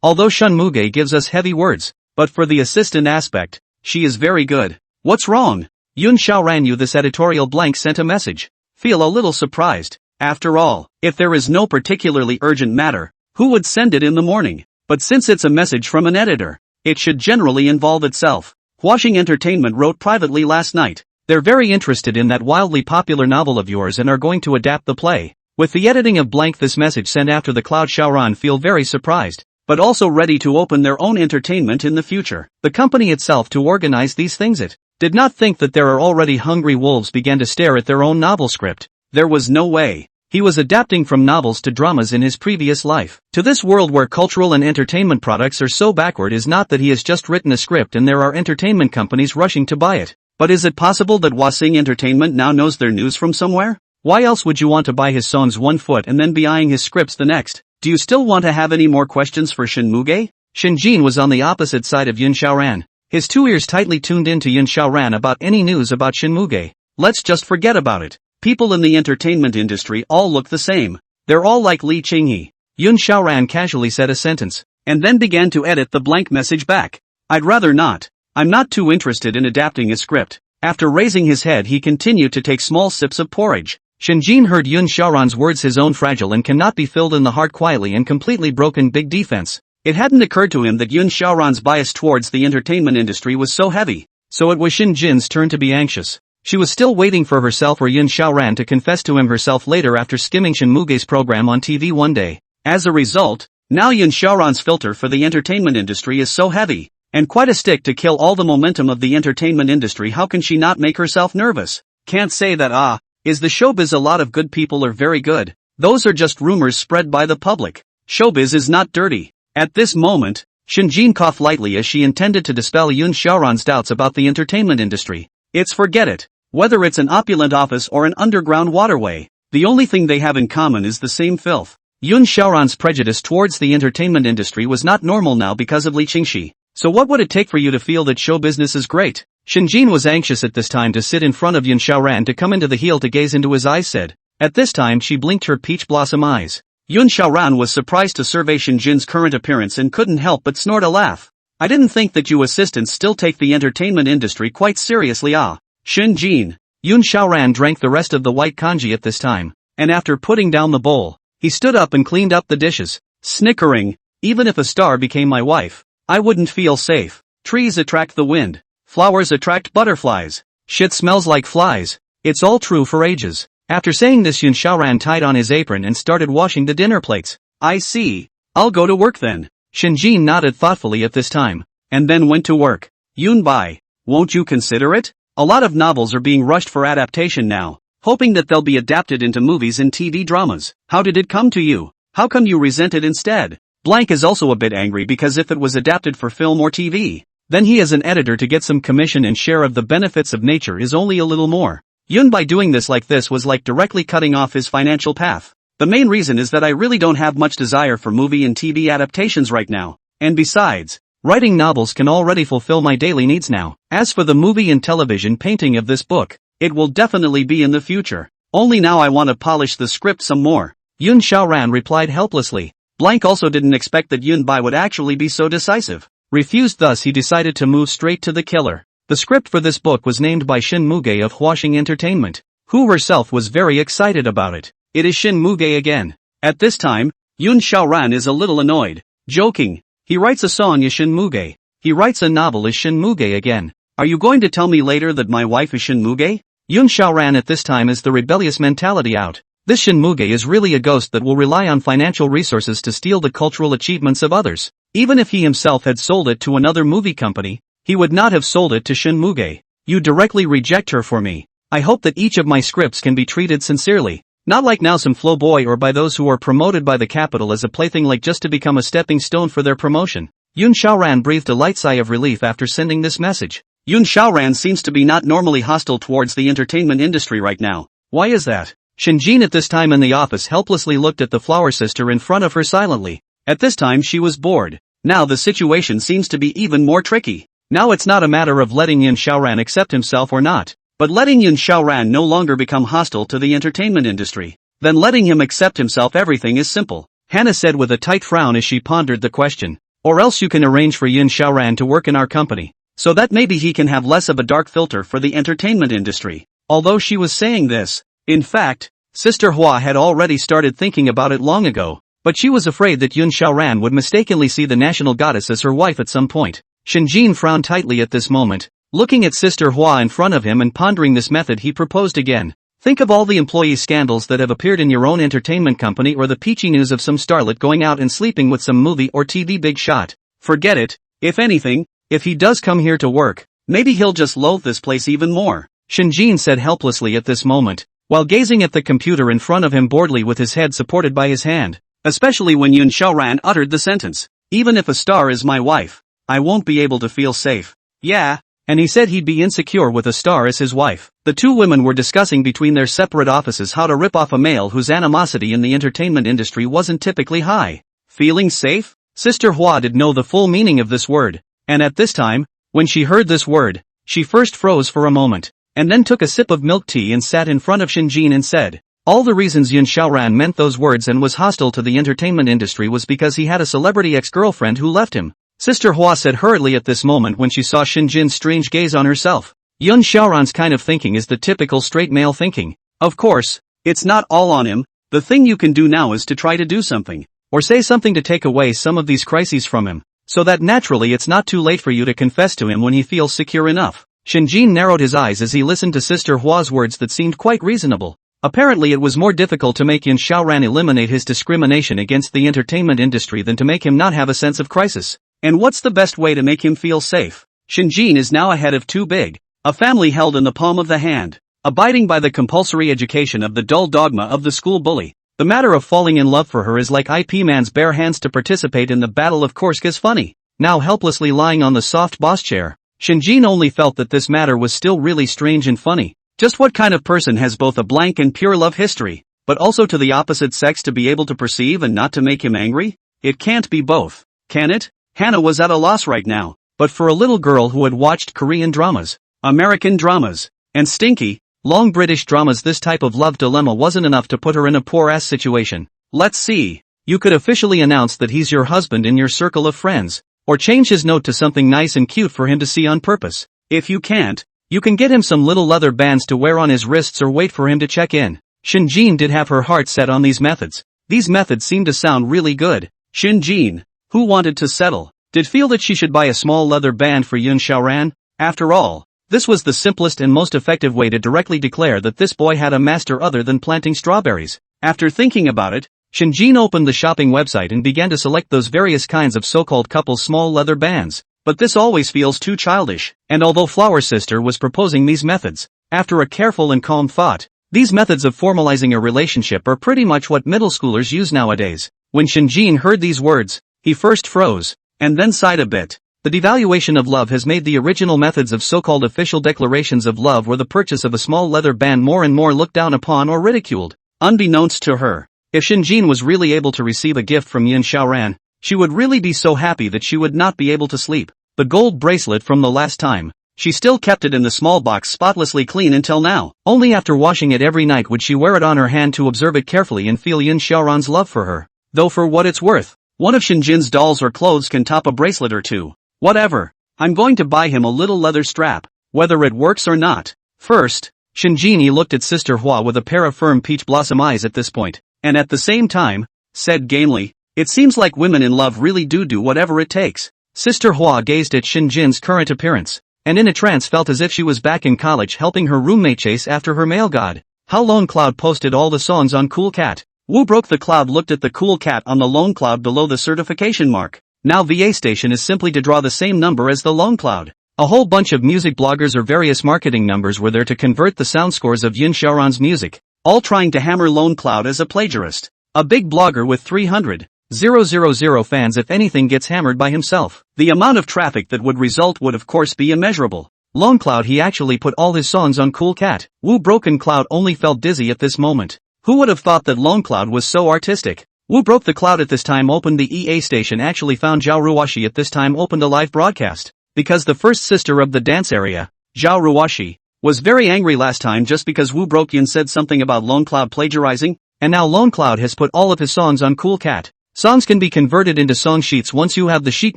S1: although Shin Muge gives us heavy words, but for the assistant aspect, she is very good. What's wrong? Yun Xiaoran knew this editorial Blank sent a message. Feel a little surprised. After all, if there is no particularly urgent matter, who would send it in the morning? But since it's a message from an editor, it should generally involve itself. Huaxing Entertainment wrote privately last night. They're very interested in that wildly popular novel of yours and are going to adapt the play. With the editing of Blank, this message sent after the Cloud Xiaoran feel very surprised, but also ready to open their own entertainment in the future. The company itself to organize these things it did not think that there are already hungry wolves began to stare at their own novel script. There was no way. He was adapting from novels to dramas in his previous life. To this world where cultural and entertainment products are so backward is not that he has just written a script and there are entertainment companies rushing to buy it. But is it possible that Huaxing Entertainment now knows their news from somewhere? Why else would you want to buy his songs one foot and then be eyeing his scripts the next? Do you still want to have any more questions for Shin Muge? Shin Jin was on the opposite side of Yun Xiaoran. His two ears tightly tuned in to Yun Xiaoran about any news about Shin Muge. Let's just forget about it. People in the entertainment industry all look the same. They're all like Li Qinghe. Yun Xiaoran casually said a sentence, and then began to edit the Blank message back. I'd rather not. I'm not too interested in adapting a script. After raising his head he continued to take small sips of porridge. Shin Jin heard Yun Xiaoran's words, his own fragile and cannot be filled in the heart quietly and completely broken big defense. It hadn't occurred to him that Yun Xiaoran's bias towards the entertainment industry was so heavy. So it was Shin Jin's turn to be anxious. She was still waiting for herself or Yun Xiaoran to confess to him herself later after skimming Shin Muge's program on TV one day. As a result, now Yun Xiaoran's filter for the entertainment industry is so heavy, and quite a stick to kill all the momentum of the entertainment industry. How can she not make herself nervous? Can't say that is the showbiz a lot of good people are very good. Those are just rumors spread by the public. Showbiz is not dirty. At this moment, Shin Jin coughed lightly as she intended to dispel Yun Xiaoran's doubts about the entertainment industry. It's forget it. Whether it's an opulent office or an underground waterway, the only thing they have in common is the same filth. Yun Xiaoran's prejudice towards the entertainment industry was not normal now because of Li Qinghe. So what would it take for you to feel that show business is great? Shin Jin was anxious at this time to sit in front of Yun Xiaoran to come into the heel to gaze into his eyes said. At this time she blinked her peach blossom eyes. Yun Xiaoran was surprised to survey Shin Jin's current appearance and couldn't help but snort a laugh. I didn't think that you assistants still take the entertainment industry quite seriously. Shin Jin. Yun Xiaoran drank the rest of the white kanji at this time, and after putting down the bowl, he stood up and cleaned up the dishes, snickering. Even if a star became my wife, I wouldn't feel safe. Trees attract the wind. Flowers attract butterflies. Shit smells like flies. It's all true for ages. After saying this Yun Xiaoran tied on his apron and started washing the dinner plates. I see. I'll go to work then. Shin Jin nodded thoughtfully at this time, and then went to work. Yun Bai, won't you consider it? A lot of novels are being rushed for adaptation now, hoping that they'll be adapted into movies and TV dramas. How did it come to you? How come you resent it instead? Blank is also a bit angry because if it was adapted for film or TV, then he as an editor to get some commission and share of the benefits of nature is only a little more. Yun by doing this like this was like directly cutting off his financial path. The main reason is that I really don't have much desire for movie and TV adaptations right now, and besides, writing novels can already fulfill my daily needs now. As for the movie and television painting of this book, it will definitely be in the future. Only now I want to polish the script some more. Yun Xiaoran replied helplessly. Blank also didn't expect that Yun Bai would actually be so decisive. Refused, thus he decided to move straight to the killer. The script for this book was named by Shin Muge of Huaxing Entertainment, who herself was very excited about it. It is Shin Muge again. At this time, Yun Xiaoran is a little annoyed. Joking. He writes a song is Shinmuge. He writes a novel is Shinmuge again. Are you going to tell me later that my wife is Shinmuge? Yun Xiaoran at this time is the rebellious mentality out. This Shinmuge is really a ghost that will rely on financial resources to steal the cultural achievements of others. Even if he himself had sold it to another movie company, he would not have sold it to Shinmuge. You directly reject her for me. I hope that each of my scripts can be treated sincerely. Not like now some flow boy or by those who are promoted by the capital as a plaything like just to become a stepping stone for their promotion. Yun Xiaoran breathed a light sigh of relief after sending this message. Yun Xiaoran seems to be not normally hostile towards the entertainment industry right now. Why is that? Shinjin at this time in the office helplessly looked at the flower sister in front of her silently. At this time she was bored. Now the situation seems to be even more tricky. Now it's not a matter of letting Yun Xiaoran accept himself or not, but letting Yun Xiaoran no longer become hostile to the entertainment industry. Then letting him accept himself. Everything is simple, Hannah said with a tight frown as she pondered the question. Or else you can arrange for Yun Xiaoran to work in our company, so that maybe he can have less of a dark filter for the entertainment industry. Although she was saying this, in fact, Sister Hua had already started thinking about it long ago, but she was afraid that Yun Xiaoran would mistakenly see the national goddess as her wife at some point. Shinjin frowned tightly at this moment, looking at Sister Hua in front of him and pondering this method. He proposed again. Think of all the employee scandals that have appeared in your own entertainment company, or the peachy news of some starlet going out and sleeping with some movie or TV big shot. Forget it. If anything, if he does come here to work, maybe he'll just loathe this place even more, Shinjin said helplessly at this moment, while gazing at the computer in front of him boredly with his head supported by his hand. Especially when Yun Xiaoran uttered the sentence, even if a star is my wife, I won't be able to feel safe. Yeah, and he said he'd be insecure with a star as his wife. The two women were discussing between their separate offices how to rip off a male whose animosity in the entertainment industry wasn't typically high. Feeling safe? Sister Hua did know the full meaning of this word, and at this time, when she heard this word, she first froze for a moment, and then took a sip of milk tea and sat in front of Shinjin and said, all the reasons Yun Xiaoran meant those words and was hostile to the entertainment industry was because he had a celebrity ex-girlfriend who left him. Sister Hua said hurriedly at this moment when she saw Shinjin's strange gaze on herself. Yun Xiaoran's kind of thinking is the typical straight male thinking. Of course, it's not all on him. The thing you can do now is to try to do something, or say something to take away some of these crises from him, so that naturally it's not too late for you to confess to him when he feels secure enough. Shinjin narrowed his eyes as he listened to Sister Hua's words that seemed quite reasonable. Apparently it was more difficult to make Yun Xiaoran eliminate his discrimination against the entertainment industry than to make him not have a sense of crisis. And what's the best way to make him feel safe? Shinjin is now ahead of Too Big, a family held in the palm of the hand, abiding by the compulsory education of the dull dogma of the school bully. The matter of falling in love for her is like IP Man's bare hands to participate in the Battle of Kursk is funny. Now helplessly lying on the soft boss chair, Shinjin only felt that this matter was still really strange and funny. Just what kind of person has both a blank and pure love history, but also to the opposite sex to be able to perceive and not to make him angry? It can't be both, can it? Hannah was at a loss right now, but for a little girl who had watched Korean dramas, American dramas, and stinky, long British dramas, this type of love dilemma wasn't enough to put her in a poor-ass situation. Let's see. You could officially announce that he's your husband in your circle of friends, or change his note to something nice and cute for him to see on purpose. If you can't, you can get him some little leather bands to wear on his wrists or wait for him to check in. Shinjin did have her heart set on these methods. These methods seemed to sound really good. Shinjin, who wanted to settle, did feel that she should buy a small leather band for Yun Xiaoran. After all, this was the simplest and most effective way to directly declare that this boy had a master other than planting strawberries. After thinking about it, Shinjin opened the shopping website and began to select those various kinds of so-called couple small leather bands. But this always feels too childish, and although Flower Sister was proposing these methods, after a careful and calm thought, these methods of formalizing a relationship are pretty much what middle schoolers use nowadays. When Shinjin heard these words, he first froze, and then sighed a bit. The devaluation of love has made the original methods of so-called official declarations of love or the purchase of a small leather band more and more looked down upon or ridiculed. Unbeknownst to her, if Shinjin was really able to receive a gift from Yun Xiaoran, she would really be so happy that she would not be able to sleep. The gold bracelet from the last time, she still kept it in the small box spotlessly clean until now. Only after washing it every night would she wear it on her hand to observe it carefully and feel Yun Xiaoran's love for her. Though for what it's worth, one of Shinjin's dolls or clothes can top a bracelet or two. Whatever. I'm going to buy him a little leather strap, whether it works or not. First, Shinjin looked at Sister Hua with a pair of firm peach blossom eyes at this point, and at the same time, said gamely, It seems like women in love really do whatever it takes. Sister Hua gazed at Shinjin's current appearance, and in a trance felt as if she was back in college helping her roommate chase after her male god. How Lone Cloud posted all the songs on Cool Cat. Wu broke the cloud looked at the Cool Cat on the Lone Cloud below the certification mark. Now VA station is simply to draw the same number as the Lone Cloud. A whole bunch of music bloggers or various marketing numbers were there to convert the sound scores of Yun Xiaoran's music, all trying to hammer Lone Cloud as a plagiarist. A big blogger with 300,000 fans if anything gets hammered by himself. The amount of traffic that would result would of course be immeasurable. Lone Cloud he actually put all his songs on Cool Cat. Wu Broken Cloud only felt dizzy at this moment. Who would have thought that Lone Cloud was so artistic? Wu Broke the Cloud at this time opened the EA station actually found Zhao Ruoshi at this time opened a live broadcast. Because the first sister of the dance area, Zhao Ruoshi, was very angry last time just because Wu Broke Yun said something about Lone Cloud plagiarizing, and now Lone Cloud has put all of his songs on Cool Cat. Songs can be converted into song sheets once you have the sheet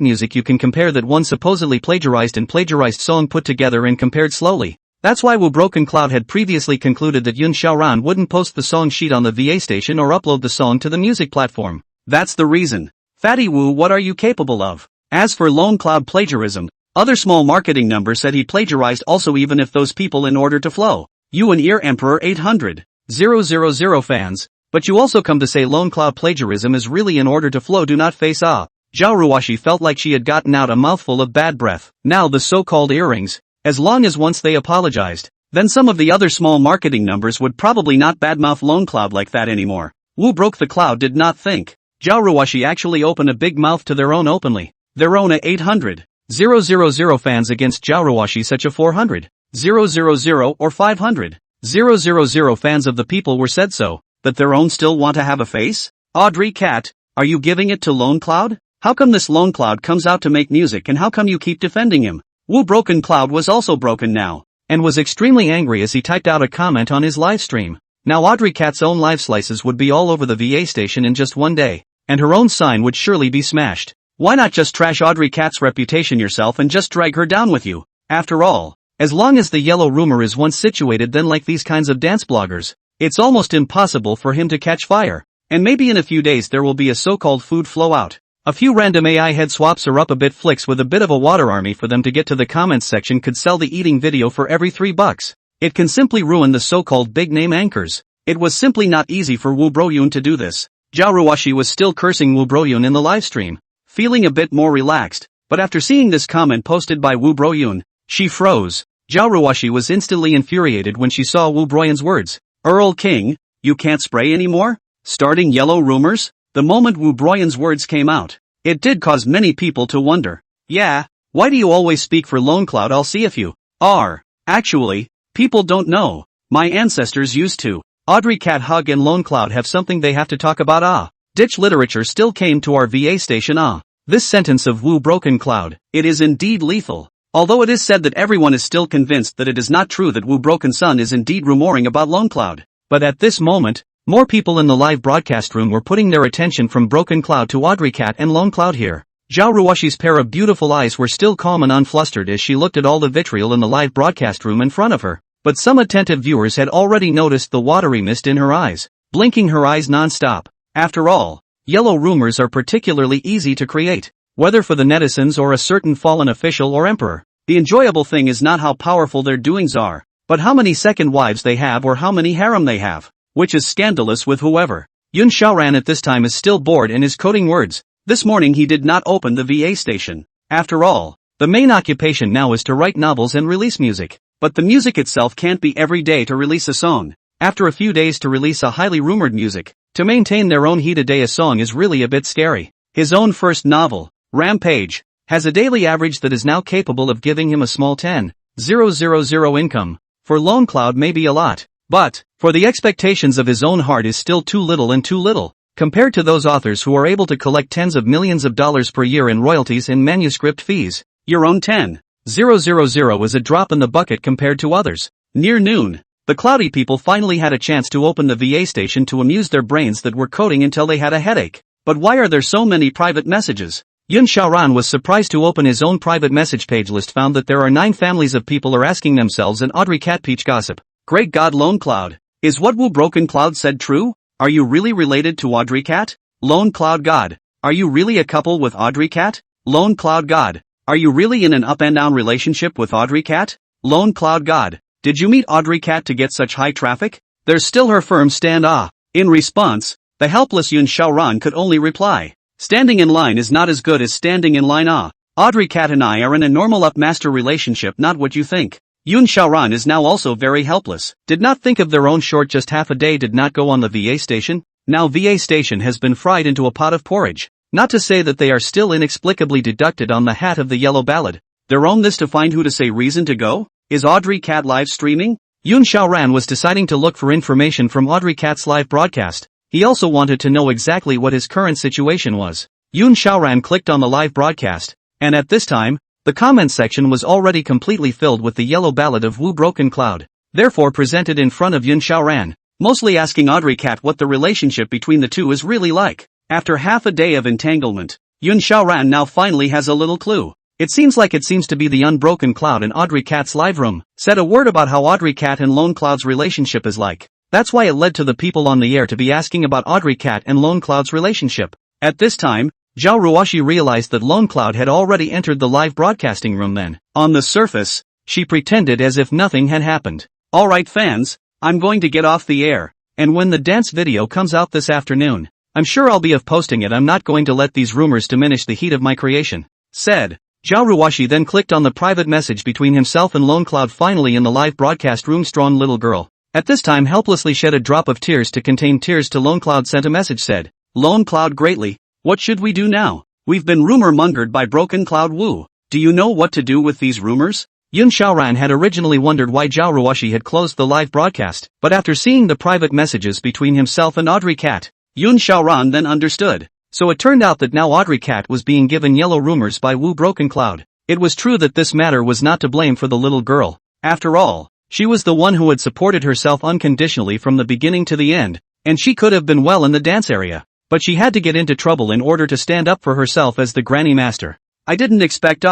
S1: music you can compare that one supposedly plagiarized and plagiarized song put together and compared slowly. That's why Wu Broken Cloud had previously concluded that Yun Xiaoran wouldn't post the song sheet on the VA station or upload the song to the music platform. That's the reason. Fatty Wu, what are you capable of? As for Lone Cloud plagiarism, other small marketing numbers said he plagiarized also even if those people in order to flow. You and Ear Emperor 800,000 fans. But you also come to say Lone Cloud plagiarism is really in order to flow do not face ah. Zhao Ruoshi felt like she had gotten out a mouthful of bad breath. Now the so-called earrings, as long as once they apologized, then some of the other small marketing numbers would probably not badmouth Lone Cloud like that anymore. Wu Broke the Cloud did not think. Zhao Ruoshi actually opened a big mouth to their own openly. Their own 800,000 fans against Zhao Ruoshi such a 400,000 or 500,000 fans of the people were said so. That their own still want to have a face? Audrey Cat, are you giving it to Lone Cloud? How come this Lone Cloud comes out to make music and how come you keep defending him? Wu Broken Cloud was also broken now, and was extremely angry as he typed out a comment on his live stream. Now Audrey Cat's own live slices would be all over the VA station in just one day, and her own sign would surely be smashed. Why not just trash Audrey Cat's reputation yourself and just drag her down with you? After all, as long as the yellow rumor is once situated then like these kinds of dance bloggers, it's almost impossible for him to catch fire. And maybe in a few days there will be a so-called food flow out. A few random AI head swaps or up a bit flicks with a bit of a water army for them to get to the comments section could sell the eating video for every $3. It can simply ruin the so-called big name anchors. It was simply not easy for Wu Broyun to do this. Zhao Ruoshi was still cursing Wu Broyun in the live stream, feeling a bit more relaxed, but after seeing this comment posted by Wu Broyun, she froze. Zhao Ruoshi was instantly infuriated when she saw Wu Broyun's words. Earl King, you can't spray anymore? Starting yellow rumors? The moment Wu Broyun's words came out, it did cause many people to wonder. Yeah, why do you always speak for Lone Cloud? I'll see if you are. Actually, people don't know. My ancestors used to. Audrey Cat Hug and Lone Cloud have something they have to talk about ah. Ditch literature still came to our VA station ah. This sentence of Wu Broken Cloud, it is indeed lethal. Although it is said that everyone is still convinced that it is not true that Wu Broken Sun is indeed rumoring about Lone Cloud. But at this moment, more people in the live broadcast room were putting their attention from Broken Cloud to Audrey Cat and Lone Cloud here. Zhao Ruoshi's pair of beautiful eyes were still calm and unflustered as she looked at all the vitriol in the live broadcast room in front of her. But some attentive viewers had already noticed the watery mist in her eyes, blinking her eyes non-stop. After all, yellow rumors are particularly easy to create. Whether for the netizens or a certain fallen official or emperor, the enjoyable thing is not how powerful their doings are, but how many second wives they have or how many harem they have, which is scandalous with whoever. Yun Xiaoran at this time is still bored and is coding words. This morning he did not open the VA station. After all, the main occupation now is to write novels and release music, but the music itself can't be every day to release a song. After a few days to release a highly rumored music, to maintain their own heat a day a song is really a bit scary. His own first novel, Rampage, has a daily average that is now capable of giving him a small 10,000 income. For Lone Cloud maybe a lot, but, for the expectations of his own heart is still too little, compared to those authors who are able to collect tens of millions of dollars per year in royalties and manuscript fees. Your own 10,000 is a drop in the bucket compared to others. Near noon, the cloudy people finally had a chance to open the VA station to amuse their brains that were coding until they had a headache. But why are there so many private messages? Yun Xiaoran was surprised to open his own private message page list, found that there are 9 families of people are asking themselves an Audrey Cat Peach gossip. Great God, Lone Cloud. Is what Wu Broken Cloud said true? Are you really related to Audrey Cat? Lone Cloud God. Are you really a couple with Audrey Cat? Lone Cloud God. Are you really in an up and down relationship with Audrey Cat? Lone Cloud God. Did you meet Audrey Cat to get such high traffic? There's still her firm stand ah. In response, the helpless Yun Xiaoran could only reply. Standing in line is not as good as standing in line ah. Audrey Cat and I are in a normal up-master relationship, not what you think. Yun Xiaoran is now also very helpless. Did not think of their own short just half a day did not go on the VA station. Now VA station has been fried into a pot of porridge. Not to say that they are still inexplicably deducted on the hat of the yellow ballad. Their own this to find who to say reason to go? Is Audrey Cat live streaming? Yun Xiaoran was deciding to look for information from Audrey Cat's live broadcast. He also wanted to know exactly what his current situation was. Yun Xiaoran clicked on the live broadcast, and at this time, the comment section was already completely filled with the yellow ballad of Wu Broken Cloud, therefore presented in front of Yun Xiaoran, mostly asking Audrey Cat what the relationship between the two is really like. After half a day of entanglement, Yun Xiaoran now finally has a little clue. It seems to be the Unbroken Cloud in Audrey Cat's live room, said a word about how Audrey Cat and Lone Cloud's relationship is like. That's why it led to the people on the air to be asking about Audrey Cat and Lone Cloud's relationship. At this time, Zhao Ruoshi realized that Lone Cloud had already entered the live broadcasting room then. On the surface, she pretended as if nothing had happened. Alright fans, I'm going to get off the air, and when the dance video comes out this afternoon, I'm sure I'll be of posting it. I'm not going to let these rumors diminish the heat of my creation, said. Zhao Ruoshi then clicked on the private message between himself and Lone Cloud finally in the live broadcast room. Strong little girl. At this time helplessly shed a drop of tears to contain tears to Lone Cloud sent a message said. Lone Cloud greatly. What should we do now? We've been rumor-mongered by Broken Cloud Wu. Do you know what to do with these rumors? Yun Xiaoran had originally wondered why Zhao Ruoshi had closed the live broadcast, but after seeing the private messages between himself and Audrey Cat, Yun Xiaoran then understood. So it turned out that now Audrey Cat was being given yellow rumors by Wu Broken Cloud. It was true that this matter was not to blame for the little girl. After all, she was the one who had supported herself unconditionally from the beginning to the end, and she could have been well in the dance area. But she had to get into trouble in order to stand up for herself as the granny master. I didn't expect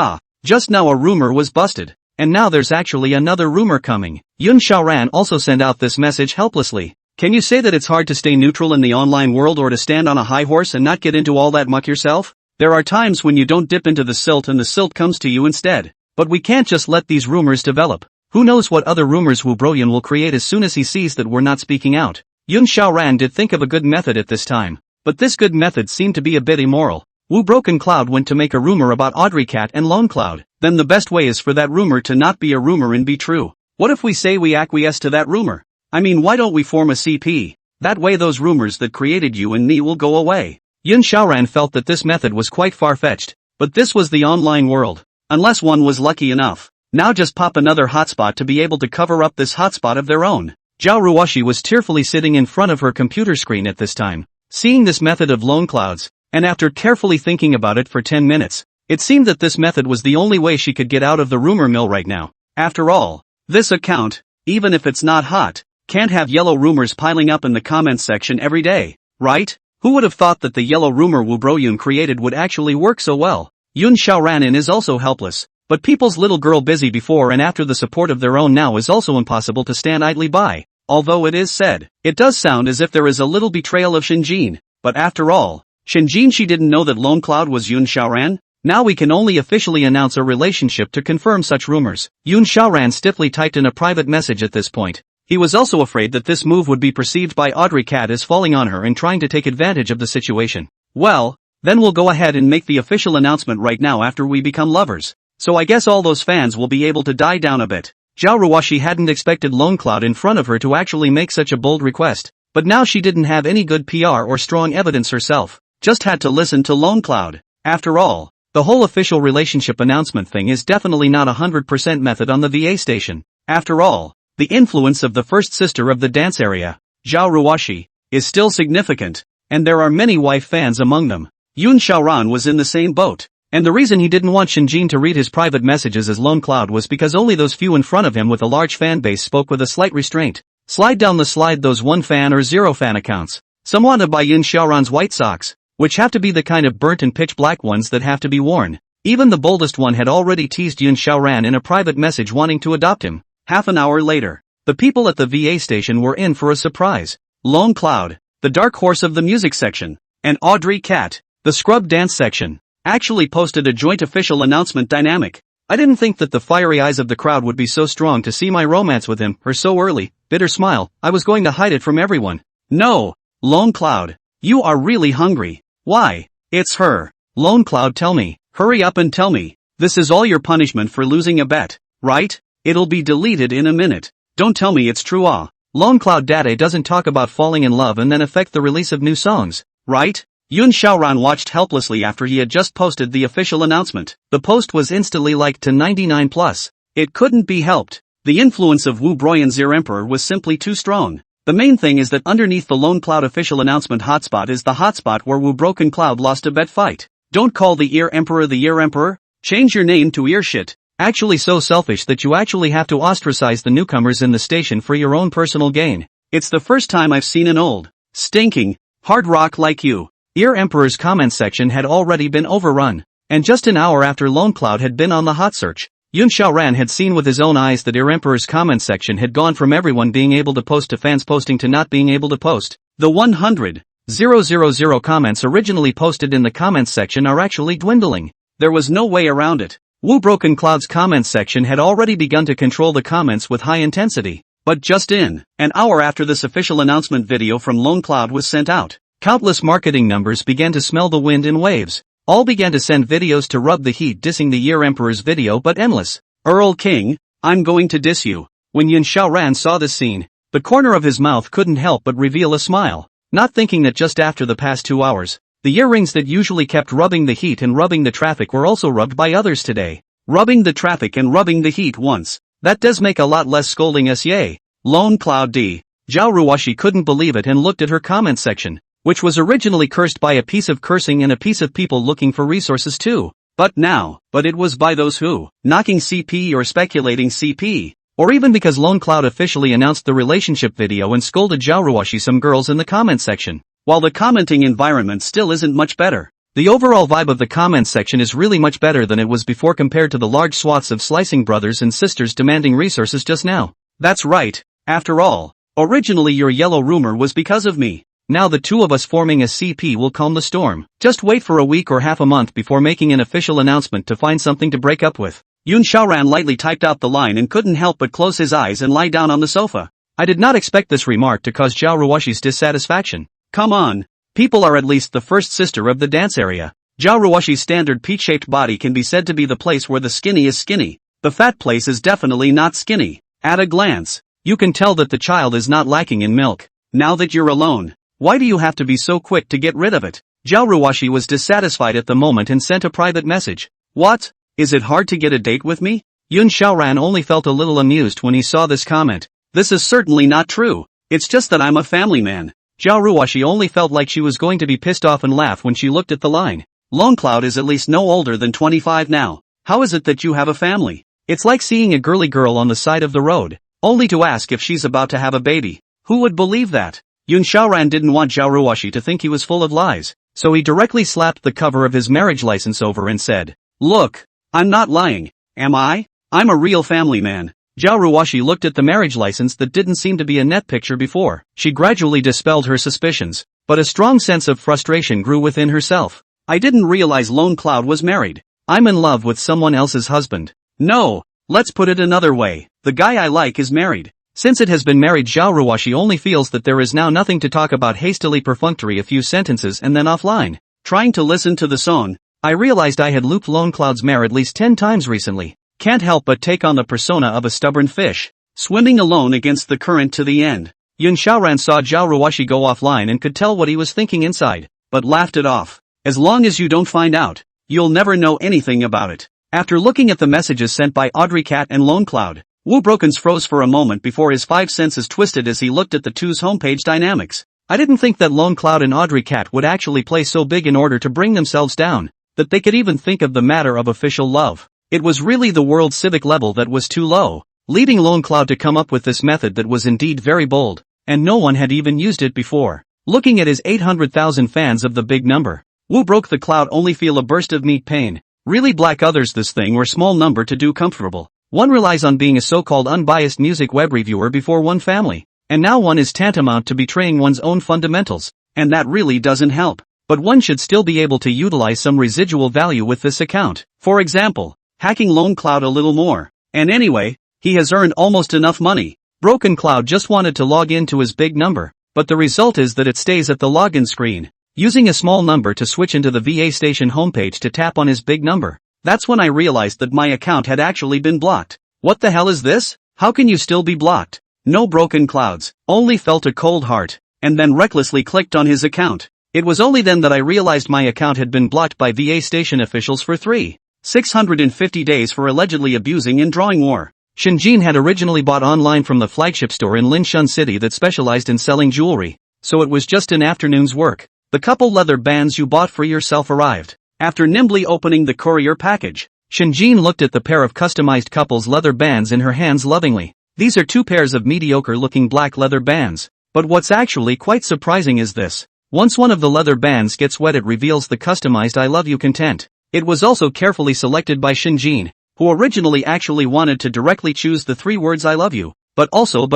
S1: just now a rumor was busted, and now there's actually another rumor coming. Yun Xiaoran also sent out this message helplessly. Can you say that it's hard to stay neutral in the online world or to stand on a high horse and not get into all that muck yourself? There are times when you don't dip into the silt and the silt comes to you instead. But we can't just let these rumors develop. Who knows what other rumors Wu Broyan will create as soon as he sees that we're not speaking out. Yun Xiaoran did think of a good method at this time. But this good method seemed to be a bit immoral. Wu Broken Cloud went to make a rumor about Audrey Cat and Lone Cloud. Then the best way is for that rumor to not be a rumor and be true. What if we say we acquiesce to that rumor? I mean, why don't we form a CP? That way those rumors that created you and me will go away. Yun Xiaoran felt that this method was quite far-fetched. But this was the online world. Unless one was lucky enough. Now just pop another hotspot to be able to cover up this hotspot of their own. Zhao Ruoshi was tearfully sitting in front of her computer screen at this time. Seeing this method of Lone Clouds, and after carefully thinking about it for 10 minutes, it seemed that this method was the only way she could get out of the rumor mill right now. After all, this account, even if it's not hot, can't have yellow rumors piling up in the comments section every day, right? Who would have thought that the yellow rumor Wu Broyun created would actually work so well? Yun Xiaoran is also helpless, but people's little girl busy before and after the support of their own now is also impossible to stand idly by. Although it is said, it does sound as if there is a little betrayal of Shinjin, but after all, Shinjin she didn't know that Lone Cloud was Yun Xiaoran? Now we can only officially announce a relationship to confirm such rumors. Yun Xiaoran stiffly typed in a private message at this point. He was also afraid that this move would be perceived by Audrey Cat as falling on her and trying to take advantage of the situation. Well, then we'll go ahead and make the official announcement right now after we become lovers. So I guess all those fans will be able to die down a bit. Zhao Ruoshi hadn't expected Lone Cloud in front of her to actually make such a bold request, but now she didn't have any good PR or strong evidence herself, just had to listen to Lone Cloud. After all, the whole official relationship announcement thing is definitely not 100% method on the VA station. After all, the influence of the first sister of the dance area, Zhao Ruoshi, is still significant, and there are many wife fans among them. Yun Xiaoran was in the same boat. And the reason he didn't want Shinjin to read his private messages as Lone Cloud was because only those few in front of him with a large fan base spoke with a slight restraint. Slide down the slide those 1 fan or 0 fan accounts. Some want to buy Yun Xiaoran's white socks, which have to be the kind of burnt and pitch black ones that have to be worn. Even the boldest one had already teased Yun Xiaoran in a private message wanting to adopt him. Half an hour later, the people at the VA station were in for a surprise. Lone Cloud, the dark horse of the music section, and Audrey Cat, The scrub dance section actually posted a joint official announcement dynamic. I didn't think that the fiery eyes of the crowd would be so strong to see my romance with him, or so early. Bitter smile, I was going to hide it from everyone. No, Lone Cloud. You are really hungry. Why? It's her. Lone Cloud, tell me. Hurry up and tell me. This is all your punishment for losing a bet, right? It'll be deleted in a minute. Don't tell me it's true. Lone Cloud Dade doesn't talk about falling in love and then affect the release of new songs, right? Yun Xiaoran watched helplessly after he had just posted the official announcement. The post was instantly liked to 99+. It couldn't be helped. The influence of Wu Broyan's Ear Emperor was simply too strong. The main thing is that underneath the Lone Cloud official announcement hotspot is the hotspot where Wu Broken Cloud lost a bet fight. Don't call the Ear Emperor the Ear Emperor. Change your name to Ear Shit. Actually so selfish that you actually have to ostracize the newcomers in the station for your own personal gain. It's the first time I've seen an old, stinking, hard rock like you. Ear Emperor's comment section had already been overrun. And just an hour after Lone Cloud had been on the hot search, Yun Xiaoran had seen with his own eyes that Ear Emperor's comment section had gone from everyone being able to post to fans posting to not being able to post. The 100,000 comments originally posted in the comments section are actually dwindling. There was no way around it. Wu Broken Cloud's comments section had already begun to control the comments with high intensity. But just an hour after this official announcement video from Lone Cloud was sent out, countless marketing numbers began to smell the wind in waves. All began to send videos to rub the heat dissing the Ear Emperor's video but endless. Earl King, I'm going to diss you. When Yun Xiaoran saw this scene, the corner of his mouth couldn't help but reveal a smile, not thinking that just after the past 2 hours, the earrings that usually kept rubbing the heat and rubbing the traffic were also rubbed by others today. Rubbing the traffic and rubbing the heat once. That does make a lot less scolding us, yay. Lone Cloud D. Zhao Ruoshi couldn't believe it and looked at her comment section, which was originally cursed by a piece of cursing and a piece of people looking for resources too. But it was by those who, knocking CP or speculating CP, or even because Lone Cloud officially announced the relationship video and scolded Zhao Ruoshi some girls in the comment section. While the commenting environment still isn't much better, the overall vibe of the comments section is really much better than it was before compared to the large swaths of slicing brothers and sisters demanding resources just now. That's right, after all, originally your yellow rumor was because of me. Now the two of us forming a CP will calm the storm. Just wait for a week or half a month before making an official announcement to find something to break up with. Yun Xiaoran lightly typed out the line and couldn't help but close his eyes and lie down on the sofa. I did not expect this remark to cause Zhao Ruoshi's dissatisfaction. Come on. People are at least the first sister of the dance area. Zhao Ruoshi's standard peach-shaped body can be said to be the place where the skinny is skinny. The fat place is definitely not skinny. At a glance, you can tell that the child is not lacking in milk. Now that you're alone, why do you have to be so quick to get rid of it? Zhao Ruoshi was dissatisfied at the moment and sent a private message. What? Is it hard to get a date with me? Yun Xiaoran only felt a little amused when he saw this comment. This is certainly not true. It's just that I'm a family man. Zhao Ruoshi only felt like she was going to be pissed off and laugh when she looked at the line. Lone Cloud is at least no older than 25 now. How is it that you have a family? It's like seeing a girly girl on the side of the road, only to ask if she's about to have a baby. Who would believe that? Yun Xiaoran didn't want Zhao Ruoshi to think he was full of lies, so he directly slapped the cover of his marriage license over and said, Look, I'm not lying, am I? I'm a real family man. Zhao Ruoshi looked at the marriage license that didn't seem to be a net picture before. She gradually dispelled her suspicions, but a strong sense of frustration grew within herself. I didn't realize Lone Cloud was married. I'm in love with someone else's husband. No, let's put it another way. The guy I like is married. Since it has been married, Zhao Ruoshi only feels that there is now nothing to talk about. Hastily perfunctory a few sentences and then offline. Trying to listen to the song, I realized I had looped Lone Cloud's mare at least 10 times recently. Can't help but take on the persona of a stubborn fish, swimming alone against the current to the end. Yun Xiaoran saw Zhao Ruoshi go offline and could tell what he was thinking inside, but laughed it off. As long as you don't find out, you'll never know anything about it. After looking at the messages sent by Audrey Cat and Lone Cloud, Wu Brokens froze for a moment before his 5 senses twisted as he looked at the two's homepage dynamics. I didn't think that Lone Cloud and Audrey Cat would actually play so big in order to bring themselves down, that they could even think of the matter of official love. It was really the world civic level that was too low, leading Lone Cloud to come up with this method that was indeed very bold, and no one had even used it before. Looking at his 800,000 fans of the big number, Wu broke the cloud only feel a burst of meat pain. Really black others this thing were small number to do comfortable. One relies on being a so-called unbiased music web reviewer before one family, and now one is tantamount to betraying one's own fundamentals, and that really doesn't help. but one should still be able to utilize some residual value with this account. For example, hacking Lone Cloud a little more. And anyway, he has earned almost enough money. Broken Cloud just wanted to log in to his big number, but the result is that it stays at the login screen, using a small number to switch into the VA station homepage to tap on his big number. That's when I realized that my account had actually been blocked. What the hell is this? How can you still be blocked? No Broken Clouds, only felt a cold heart, and then recklessly clicked on his account. It was only then that I realized my account had been blocked by VA station officials for 650 days for allegedly abusing in drawing war. Shinjin had originally bought online from the flagship store in Linshun City that specialized in selling jewelry, so it was just an afternoon's work. The couple leather bands you bought for yourself arrived. After nimbly opening the courier package, Shinjin looked at the pair of customized couple's leather bands in her hands lovingly. These are two pairs of mediocre-looking black leather bands. But what's actually quite surprising is this. Once one of the leather bands gets wet, it reveals the customized I love you content. It was also carefully selected by Shinjin, who originally actually wanted to directly choose the 3 words I love you, but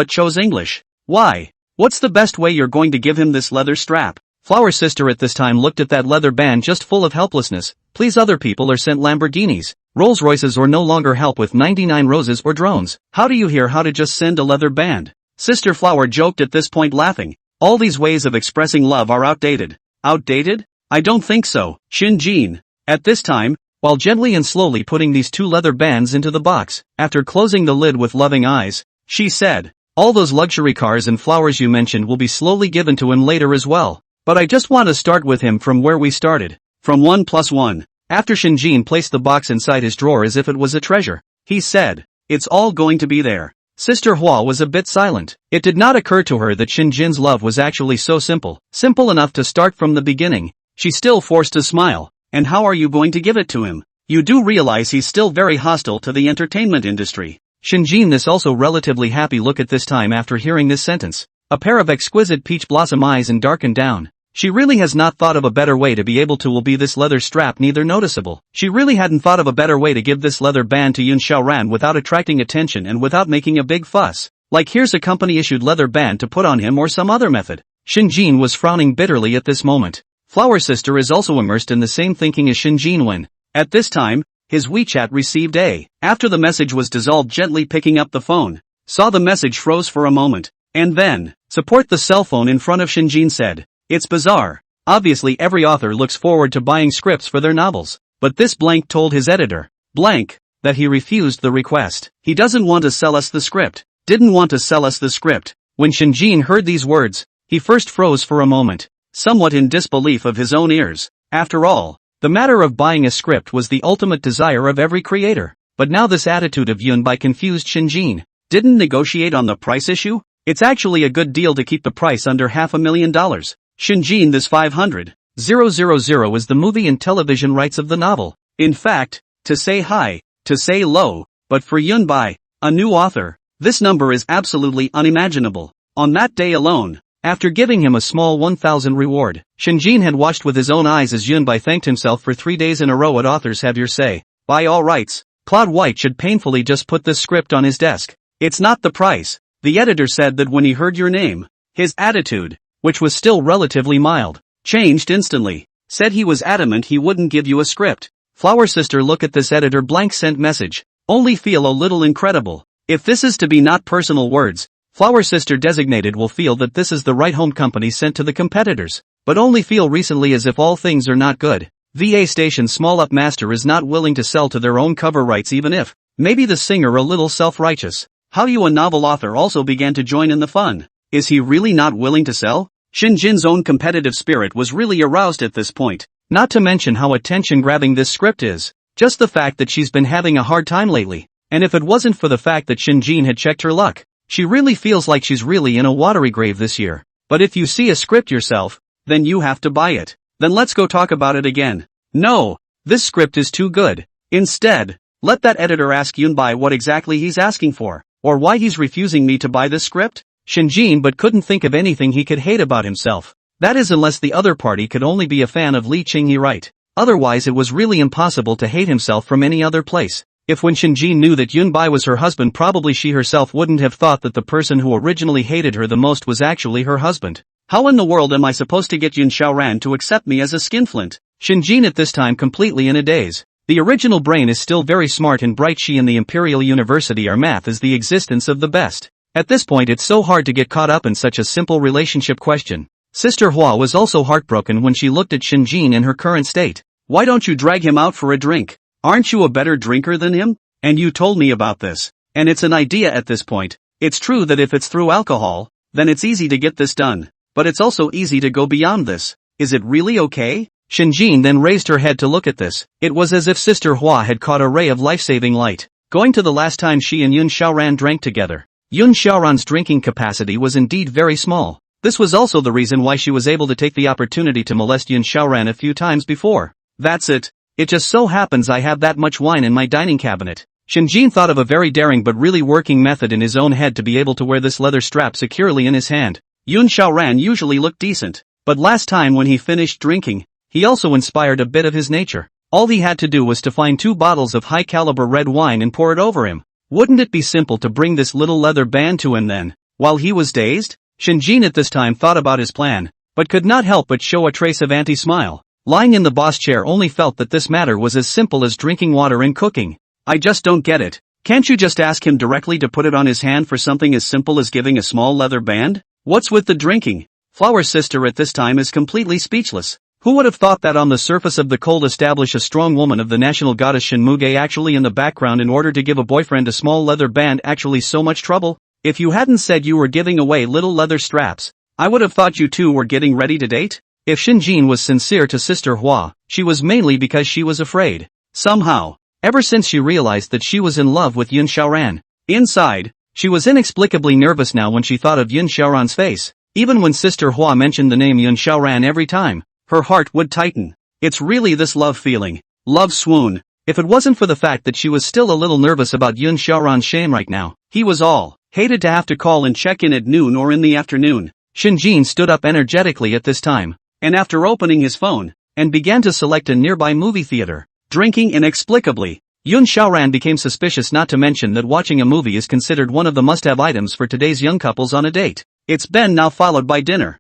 S1: chose English. Why? What's the best way you're going to give him this leather strap? Flower Sister at this time looked at that leather band just full of helplessness. Please, other people are sent Lamborghinis, Rolls Royces, or no longer help with 99 roses or drones. How do you hear how to just send a leather band? Sister Flower joked at this point, laughing. All these ways of expressing love are outdated. Outdated? I don't think so. Shinjin, at this time, while gently and slowly putting these 2 leather bands into the box, after closing the lid with loving eyes, she said, all those luxury cars and flowers you mentioned will be slowly given to him later as well. But I just want to start with him from where we started. From 1+1. After Shinjin placed the box inside his drawer as if it was a treasure, he said, it's all going to be there. Sister Hua was a bit silent. It did not occur to her that Shinjin's love was actually so simple enough to start from the beginning. She still forced a smile. And how are you going to give it to him? You do realize he's still very hostile to the entertainment industry. Shinjin this also relatively happy look at this time after hearing this sentence. A pair of exquisite peach blossom eyes and darkened down. She really has not thought of a better way to be able to will be this leather strap neither noticeable. She really hadn't thought of a better way to give this leather band to Yun Xiaoran without attracting attention and without making a big fuss. Like here's a company-issued leather band to put on him or some other method. Shinjin was frowning bitterly at this moment. Flower Sister is also immersed in the same thinking as Shinjin when, at this time, his WeChat received a. After the message was dissolved, gently picking up the phone, saw the message, froze for a moment, and then, support the cell phone in front of Shinjin said, it's bizarre. Obviously every author looks forward to buying scripts for their novels, but this blank told his editor, blank, that he refused the request. He doesn't want to sell us the script. Didn't want to sell us the script. When Shinjin heard these words, he first froze for a moment, somewhat in disbelief of his own ears. After all, the matter of buying a script was the ultimate desire of every creator. But now this attitude of Yunbai confused Shinjin. Didn't negotiate on the price issue? It's actually a good deal to keep the price under $500,000. Shinjin, this 500,000 is the movie and television rights of the novel. In fact, to say high, to say low, but for Yunbai, a new author, this number is absolutely unimaginable. On that day alone, after giving him a small 1,000 reward, Shinjin had watched with his own eyes as Yunbai thanked himself for 3 days in a row at Authors Have Your Say. By all rights, Claude White should painfully just put this script on his desk. It's not the price. The editor said that when he heard your name, his attitude, which was still relatively mild, changed instantly. Said he was adamant he wouldn't give you a script. Flower Sister look at this editor blank sent message. Only feel a little incredible. If this is to be not personal words, Flower Sister designated will feel that this is the right home company sent to the competitors. But only feel recently as if all things are not good. VA Station small up master is not willing to sell to their own cover rights even if, maybe the singer a little self-righteous. How you a novel author also began to join in the fun. Is he really not willing to sell? Shinjin's own competitive spirit was really aroused at this point. Not to mention how attention-grabbing this script is. Just the fact that she's been having a hard time lately. And if it wasn't for the fact that Shinjin had checked her luck, she really feels like she's really in a watery grave this year. But if you see a script yourself, then you have to buy it. Then let's go talk about it again. No, this script is too good. Instead, let that editor ask Yunbai what exactly he's asking for, or why he's refusing me to buy this script. Shinjin but couldn't think of anything he could hate about himself. That is, unless the other party could only be a fan of Li Qinghe, right? Otherwise it was really impossible to hate himself from any other place. If when Shinjin knew that Yunbai was her husband, probably she herself wouldn't have thought that the person who originally hated her the most was actually her husband. How in the world am I supposed to get Yun Xiaoran to accept me as a skinflint? Shinjin at this time completely in a daze. The original brain is still very smart and bright. She and the Imperial University are math is the existence of the best. At this point it's so hard to get caught up in such a simple relationship question. Sister Hua was also heartbroken when she looked at Shinjin in her current state. Why don't you drag him out for a drink? Aren't you a better drinker than him? And you told me about this. And it's an idea at this point. It's true that if it's through alcohol, then it's easy to get this done. But it's also easy to go beyond this. Is it really okay? Shinjin then raised her head to look at this. It was as if Sister Hua had caught a ray of life-saving light. Going to the last time she and Yun Xiaoran drank together. Yun Xiaoran's drinking capacity was indeed very small. This was also the reason why she was able to take the opportunity to molest Yun Xiaoran a few times before. That's it. It just so happens I have that much wine in my dining cabinet. Shinjin thought of a very daring but really working method in his own head to be able to wear this leather strap securely in his hand. Yun Xiaoran usually looked decent, but last time when he finished drinking, he also inspired a bit of his nature. All he had to do was to find 2 bottles of high-caliber red wine and pour it over him. Wouldn't it be simple to bring this little leather band to him then, while he was dazed? Shinjin at this time thought about his plan, but could not help but show a trace of anti-smile. Lying in the boss chair only felt that this matter was as simple as drinking water and cooking. I just don't get it. Can't you just ask him directly to put it on his hand for something as simple as giving a small leather band? What's with the drinking? Flower sister at this time is completely speechless. Who would have thought that on the surface of the cold establish a strong woman of the national goddess Shinmuge actually in the background in order to give a boyfriend a small leather band actually so much trouble? If you hadn't said you were giving away little leather straps, I would have thought you two were getting ready to date. If Shinjin was sincere to Sister Hua, she was mainly because she was afraid. Somehow, ever since she realized that she was in love with Yun Xiaoran. Inside, she was inexplicably nervous now when she thought of Yun Xiaoran's face. Even when Sister Hua mentioned the name Yun Xiaoran every time, her heart would tighten. It's really this love feeling. Love swoon. If it wasn't for the fact that she was still a little nervous about Yun Xiaoran's shame right now, he was all. Hated to have to call and check in at noon or in the afternoon. Shinjin stood up energetically at this time, and after opening his phone, and began to select a nearby movie theater. Drinking inexplicably, Yun Xiaoran became suspicious, not to mention that watching a movie is considered one of the must-have items for today's young couples on a date. It's been now followed by dinner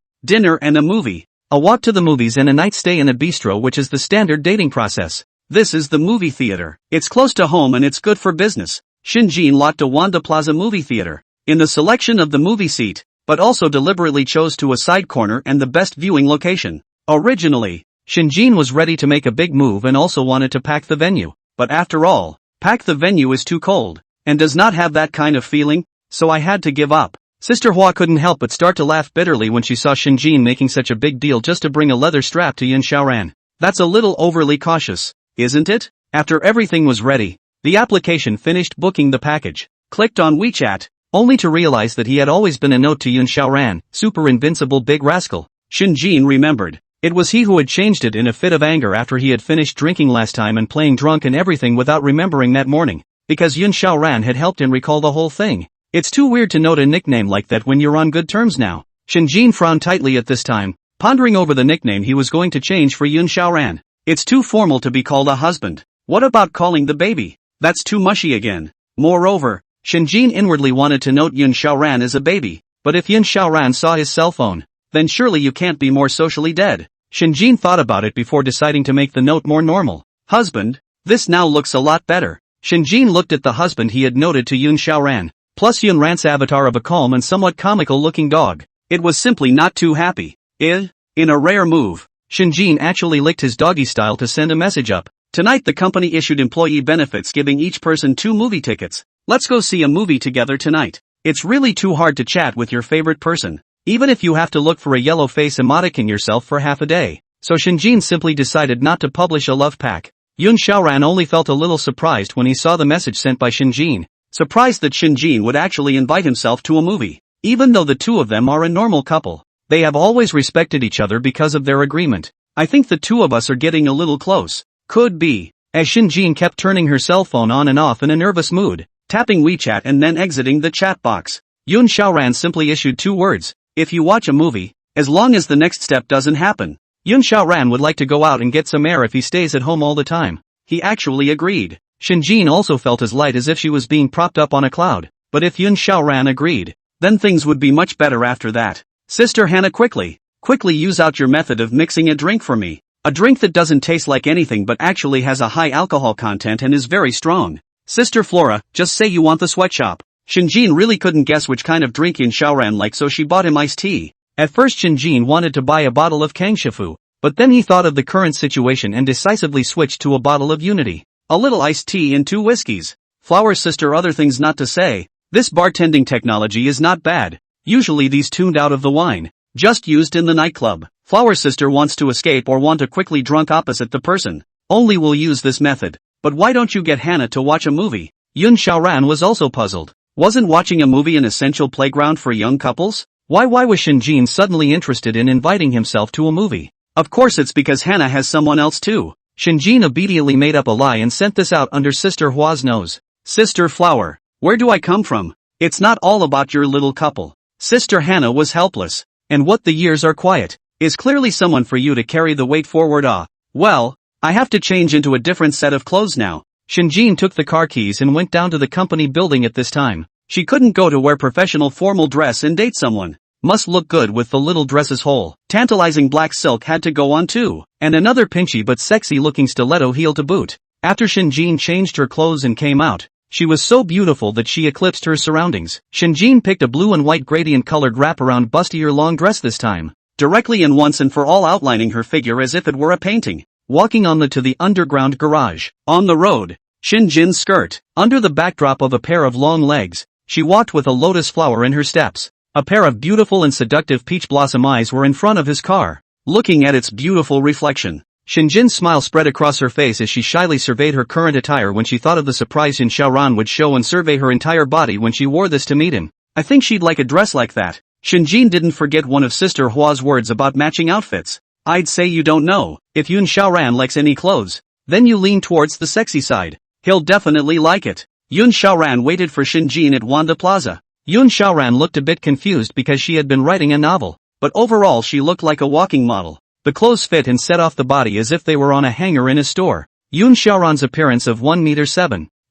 S1: and a movie, a walk to the movies and a night stay in a bistro, which is the standard dating process. This is the movie theater. It's close to home and it's good for business. Shinjin locked a Wanda Plaza movie theater in the selection of the movie seat, but also deliberately chose to a side corner and the best viewing location. Originally, Shinjin was ready to make a big move and also wanted to pack the venue, but after all, pack the venue is too cold, and does not have that kind of feeling, so I had to give up. Sister Hua couldn't help but start to laugh bitterly when she saw Shinjin making such a big deal just to bring a leather strap to Yun Xiaoran. That's a little overly cautious, isn't it? After everything was ready, the application finished booking the package, clicked on WeChat, only to realize that he had always been a note to Yun Xiaoran, super invincible big rascal. Shinjin remembered. It was he who had changed it in a fit of anger after he had finished drinking last time and playing drunk and everything without remembering that morning, because Yun Xiaoran had helped him recall the whole thing. It's too weird to note a nickname like that when you're on good terms now. Shinjin frowned tightly at this time, pondering over the nickname he was going to change for Yun Xiaoran. It's too formal to be called a husband. What about calling the baby? That's too mushy again. Moreover, Shinjin inwardly wanted to note Yun Xiaoran as a baby, but if Yun Xiaoran saw his cell phone, then surely you can't be more socially dead. Shinjin thought about it before deciding to make the note more normal. Husband? This now looks a lot better. Shinjin looked at the husband he had noted to Yun Xiaoran, plus Yun Rant's avatar of a calm and somewhat comical-looking dog. It was simply not too happy. In a rare move, Shinjin actually licked his doggy style to send a message up. Tonight the company issued employee benefits giving each person 2 movie tickets. Let's go see a movie together tonight. It's really too hard to chat with your favorite person, even if you have to look for a yellow face emoticon yourself for half a day. So Shinjin simply decided not to publish a love pack. Yun Xiaoran only felt a little surprised when he saw the message sent by Shinjin. Surprised that Shinjin would actually invite himself to a movie. Even though the two of them are a normal couple, they have always respected each other because of their agreement. I think the two of us are getting a little close. Could be. As Shinjin kept turning her cell phone on and off in a nervous mood, tapping WeChat and then exiting the chat box, Yun Xiaoran simply issued 2 words. If you watch a movie, as long as the next step doesn't happen. Yun Xiaoran would like to go out and get some air if he stays at home all the time. He actually agreed. Shinjin also felt as light as if she was being propped up on a cloud, but if Yun Xiaoran agreed, then things would be much better after that. Sister Hannah, quickly use out your method of mixing a drink for me. A drink that doesn't taste like anything but actually has a high alcohol content and is very strong. Sister Flora, just say you want the sweatshop. Shinjin really couldn't guess which kind of drink Yin Xiaoran liked, so she bought him iced tea. At first Shinjin wanted to buy a bottle of Kangshifu, but then he thought of the current situation and decisively switched to a bottle of Unity. A little iced tea and 2 whiskeys. Flower sister, other things not to say. This bartending technology is not bad. Usually these tuned out of the wine. Just used in the nightclub. Flower sister wants to escape or want to quickly drunk opposite the person. Only will use this method. But why don't you get Hannah to watch a movie? Yun Xiaoran was also puzzled. Wasn't watching a movie an essential playground for young couples? Why was Shinjin suddenly interested in inviting himself to a movie? Of course it's because Hannah has someone else too. Shinjin obediently made up a lie and sent this out under Sister Hua's nose. Sister Flower, where do I come from? It's not all about your little couple. Sister Hannah was helpless. And what the years are quiet, is clearly someone for you to carry the weight forward. Well, I have to change into a different set of clothes now. Shinjin took the car keys and went down to the company building at this time. She couldn't go to wear professional formal dress and date someone. Must look good with the little dress's whole tantalizing black silk had to go on too, and another pinchy but sexy looking stiletto heel to boot. After Shinjin changed her clothes and came out, she was so beautiful that she eclipsed her surroundings. Shinjin picked a blue and white gradient colored wraparound bustier long dress this time, directly and once and for all outlining her figure as if it were a painting. Walking on to the underground garage. On the road, Shinjin's skirt, under the backdrop of a pair of long legs, she walked with a lotus flower in her steps. A pair of beautiful and seductive peach blossom eyes were in front of his car, looking at its beautiful reflection. Shinjin's smile spread across her face as she shyly surveyed her current attire when she thought of the surprise Yin Xiaoran would show and survey her entire body when she wore this to meet him. I think she'd like a dress like that. Shinjin didn't forget one of Sister Hua's words about matching outfits. I'd say you don't know. If Yun Xiaoran likes any clothes, then you lean towards the sexy side. He'll definitely like it. Yun Xiaoran waited for Shinjin at Wanda Plaza. Yun Xiaoran looked a bit confused because she had been writing a novel, but overall she looked like a walking model. The clothes fit and set off the body as if they were on a hanger in a store. Yun Xiaoran's appearance of 1.7 meters,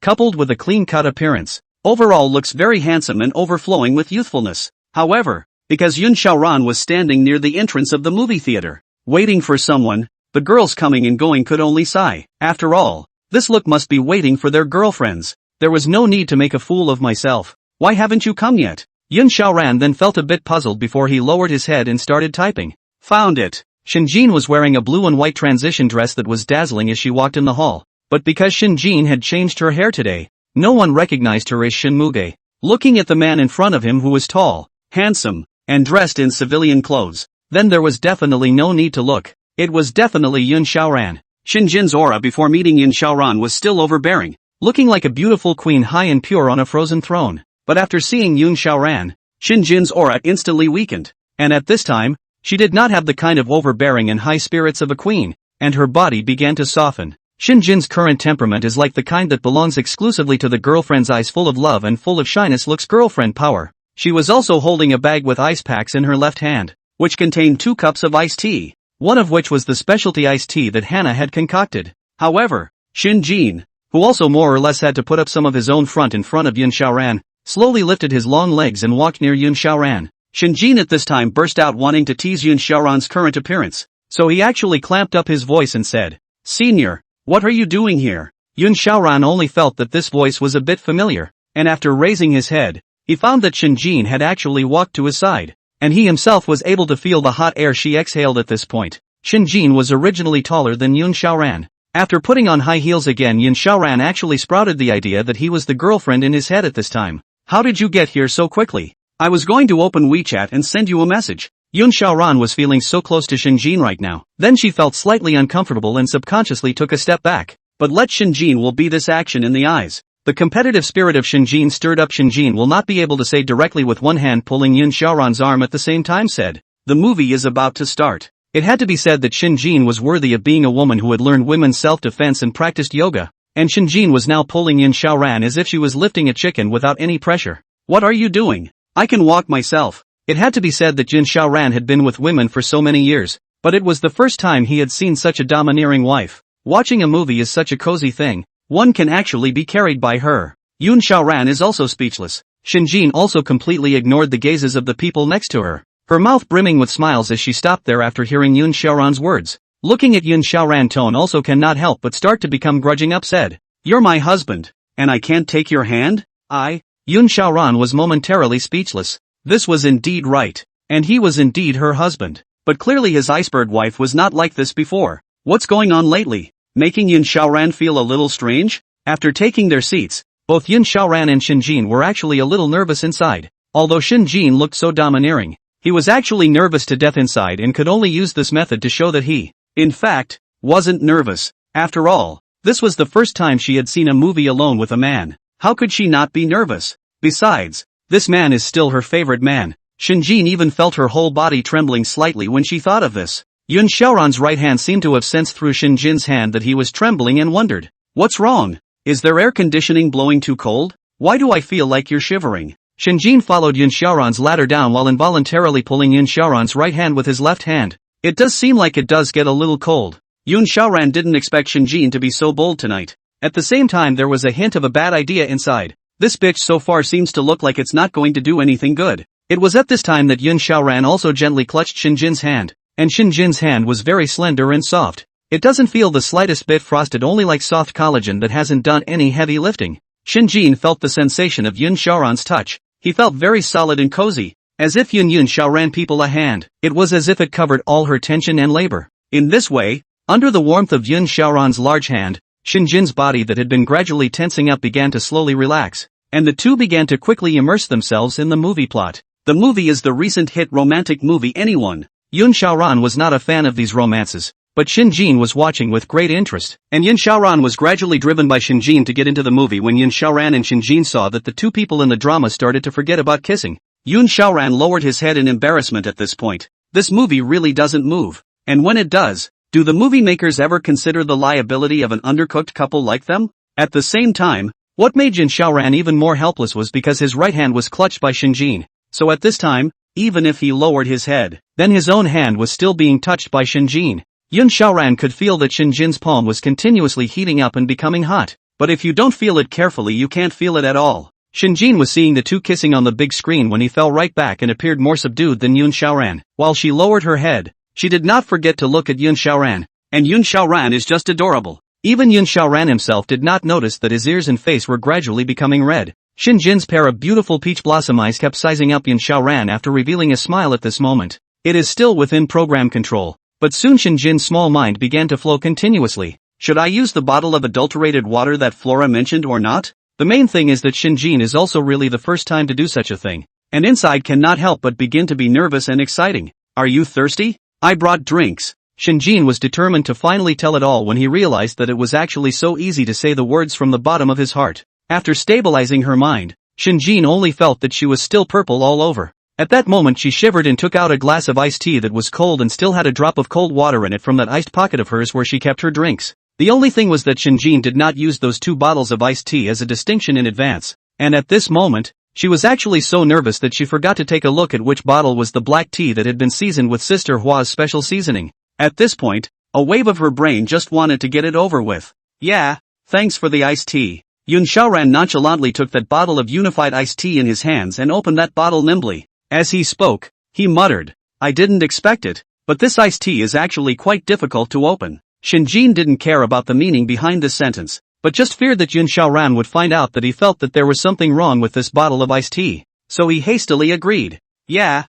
S1: coupled with a clean-cut appearance, overall looks very handsome and overflowing with youthfulness. However, because Yun Xiaoran was standing near the entrance of the movie theater, waiting for someone, the girls coming and going could only sigh. After all, this look must be waiting for their girlfriends. There was no need to make a fool of myself. Why haven't you come yet? Yun Xiaoran then felt a bit puzzled before he lowered his head and started typing. Found it. Shinjin was wearing a blue and white transition dress that was dazzling as she walked in the hall. But because Shinjin had changed her hair today, no one recognized her as Shinmuge. Looking at the man in front of him who was tall, handsome, and dressed in civilian clothes, then there was definitely no need to look. It was definitely Yun Xiaoran. Shinjin's aura before meeting Yin Xiaoran was still overbearing, looking like a beautiful queen high and pure on a frozen throne. But after seeing Yun Xiaoran, Shinjin's aura instantly weakened, and at this time, she did not have the kind of overbearing and high spirits of a queen, and her body began to soften. Shinjin's current temperament is like the kind that belongs exclusively to the girlfriend's eyes, full of love and full of shyness, looks girlfriend power. She was also holding a bag with ice packs in her left hand, which contained 2 cups of iced tea, one of which was the specialty iced tea that Hannah had concocted. However, Shinjin, who also more or less had to put up some of his own front in front of Yun Xiaoran, slowly lifted his long legs and walked near Yun Xiaoran. Shinjin at this time burst out wanting to tease Yun Xiaoran's current appearance, so he actually clamped up his voice and said, "Senior, what are you doing here?" Yun Xiaoran only felt that this voice was a bit familiar, and after raising his head, he found that Shinjin had actually walked to his side, and he himself was able to feel the hot air she exhaled at this point. Shinjin was originally taller than Yun Xiaoran. After putting on high heels again, Yun Xiaoran actually sprouted the idea that he was the girlfriend in his head at this time. "How did you get here so quickly? I was going to open WeChat and send you a message." Yun Xiaoran was feeling so close to Shinjin right now. Then she felt slightly uncomfortable and subconsciously took a step back. But let Shinjin will be this action in the eyes. The competitive spirit of Shinjin stirred up. Shinjin will not be able to say directly with one hand pulling Yun Xiaoran's arm at the same time said, "The movie is about to start." It had to be said that Shinjin was worthy of being a woman who had learned women's self-defense and practiced yoga, and Shinjin was now pulling Yun Xiaoran as if she was lifting a chicken without any pressure. "What are you doing? I can walk myself." It had to be said that Yun Xiaoran had been with women for so many years, but it was the first time he had seen such a domineering wife. Watching a movie is such a cozy thing. One can actually be carried by her. Yun Xiaoran is also speechless. Shinjin also completely ignored the gazes of the people next to her. her mouth brimming with smiles as she stopped there after hearing Yun Xiaoran's words. Looking at Yun Xiaoran, Tone also cannot help but start to become grudging upset. "You're my husband, and I can't take your hand?" Yun Xiaoran was momentarily speechless. This was indeed right. And he was indeed her husband. But clearly his iceberg wife was not like this before. What's going on lately? Making Yun Xiaoran feel a little strange? After taking their seats, both Yun Xiaoran and Shinjin were actually a little nervous inside. Although Shinjin looked so domineering, he was actually nervous to death inside and could only use this method to show that he, in fact, wasn't nervous. After all, this was the first time she had seen a movie alone with a man. How could she not be nervous? Besides, this man is still her favorite man. Shinjin even felt her whole body trembling slightly when she thought of this. Yun Xiaoran's right hand seemed to have sensed through Shinjin's hand that he was trembling and wondered, "What's wrong? Is there air conditioning blowing too cold? Why do I feel like you're shivering?" Shinjin followed Yun Xiaoran's ladder down while involuntarily pulling Yun Xiaoran's right hand with his left hand. "It does seem like it does get a little cold." Yun Xiaoran didn't expect Shinjin to be so bold tonight. At the same time there was a hint of a bad idea inside. This bitch so far seems to look like it's not going to do anything good. It was at this time that Yun Xiaoran also gently clutched Shinjin's hand. And Shinjin's hand was very slender and soft. It doesn't feel the slightest bit frosted, only like soft collagen that hasn't done any heavy lifting. Shinjin felt the sensation of Yun Xiaoran's touch. He felt very solid and cozy, as if Yun Xiaoran people a hand. It was as if it covered all her tension and labor. In this way, under the warmth of Yun Xiaoran's large hand, Shinjin's body that had been gradually tensing up began to slowly relax, and the two began to quickly immerse themselves in the movie plot. The movie is the recent hit romantic movie Anyone. Yun Xiaoran was not a fan of these romances, but Shinjin was watching with great interest, and Yun Xiaoran was gradually driven by Shinjin to get into the movie. When Yun Xiaoran and Shinjin saw that the two people in the drama started to forget about kissing, Yun Xiaoran lowered his head in embarrassment at this point. This movie really doesn't move, and when it does, do the movie makers ever consider the liability of an undercooked couple like them? At the same time, what made Yun Xiaoran even more helpless was because his right hand was clutched by Shinjin. So at this time, even if he lowered his head, then his own hand was still being touched by Shinjin. Yun Xiaoran could feel that Shinjin's palm was continuously heating up and becoming hot. But if you don't feel it carefully, you can't feel it at all. Shinjin was seeing the two kissing on the big screen when he fell right back and appeared more subdued than Yun Xiaoran. While she lowered her head, she did not forget to look at Yun Xiaoran. And Yun Xiaoran is just adorable. Even Yun Xiaoran himself did not notice that his ears and face were gradually becoming red. Shinjin's pair of beautiful peach blossom eyes kept sizing up Yun Xiaoran after revealing a smile at this moment. It is still within program control, but soon Shinjin's small mind began to flow continuously. Should I use the bottle of adulterated water that Flora mentioned or not? The main thing is that Shinjin is also really the first time to do such a thing, and inside cannot help but begin to be nervous and exciting. Are you thirsty? I brought drinks. Shinjin was determined to finally tell it all when he realized that it was actually so easy to say the words from the bottom of his heart. After stabilizing her mind, Shinjin only felt that she was still purple all over. At that moment she shivered and took out a glass of iced tea that was cold and still had a drop of cold water in it from that iced pocket of hers where she kept her drinks. The only thing was that Shinjin did not use those 2 bottles of iced tea as a distinction in advance, and at this moment, she was actually so nervous that she forgot to take a look at which bottle was the black tea that had been seasoned with Sister Hua's special seasoning. At this point, a wave of her brain just wanted to get it over with. Yeah, thanks for the iced tea. Yun Xiaoran nonchalantly took that bottle of unified iced tea in his hands and opened that bottle nimbly. As he spoke, he muttered, I didn't expect it, but this iced tea is actually quite difficult to open. Shinjin didn't care about the meaning behind this sentence, but just feared that Yun Xiaoran would find out that he felt that there was something wrong with this bottle of iced tea. So he hastily agreed. Yeah,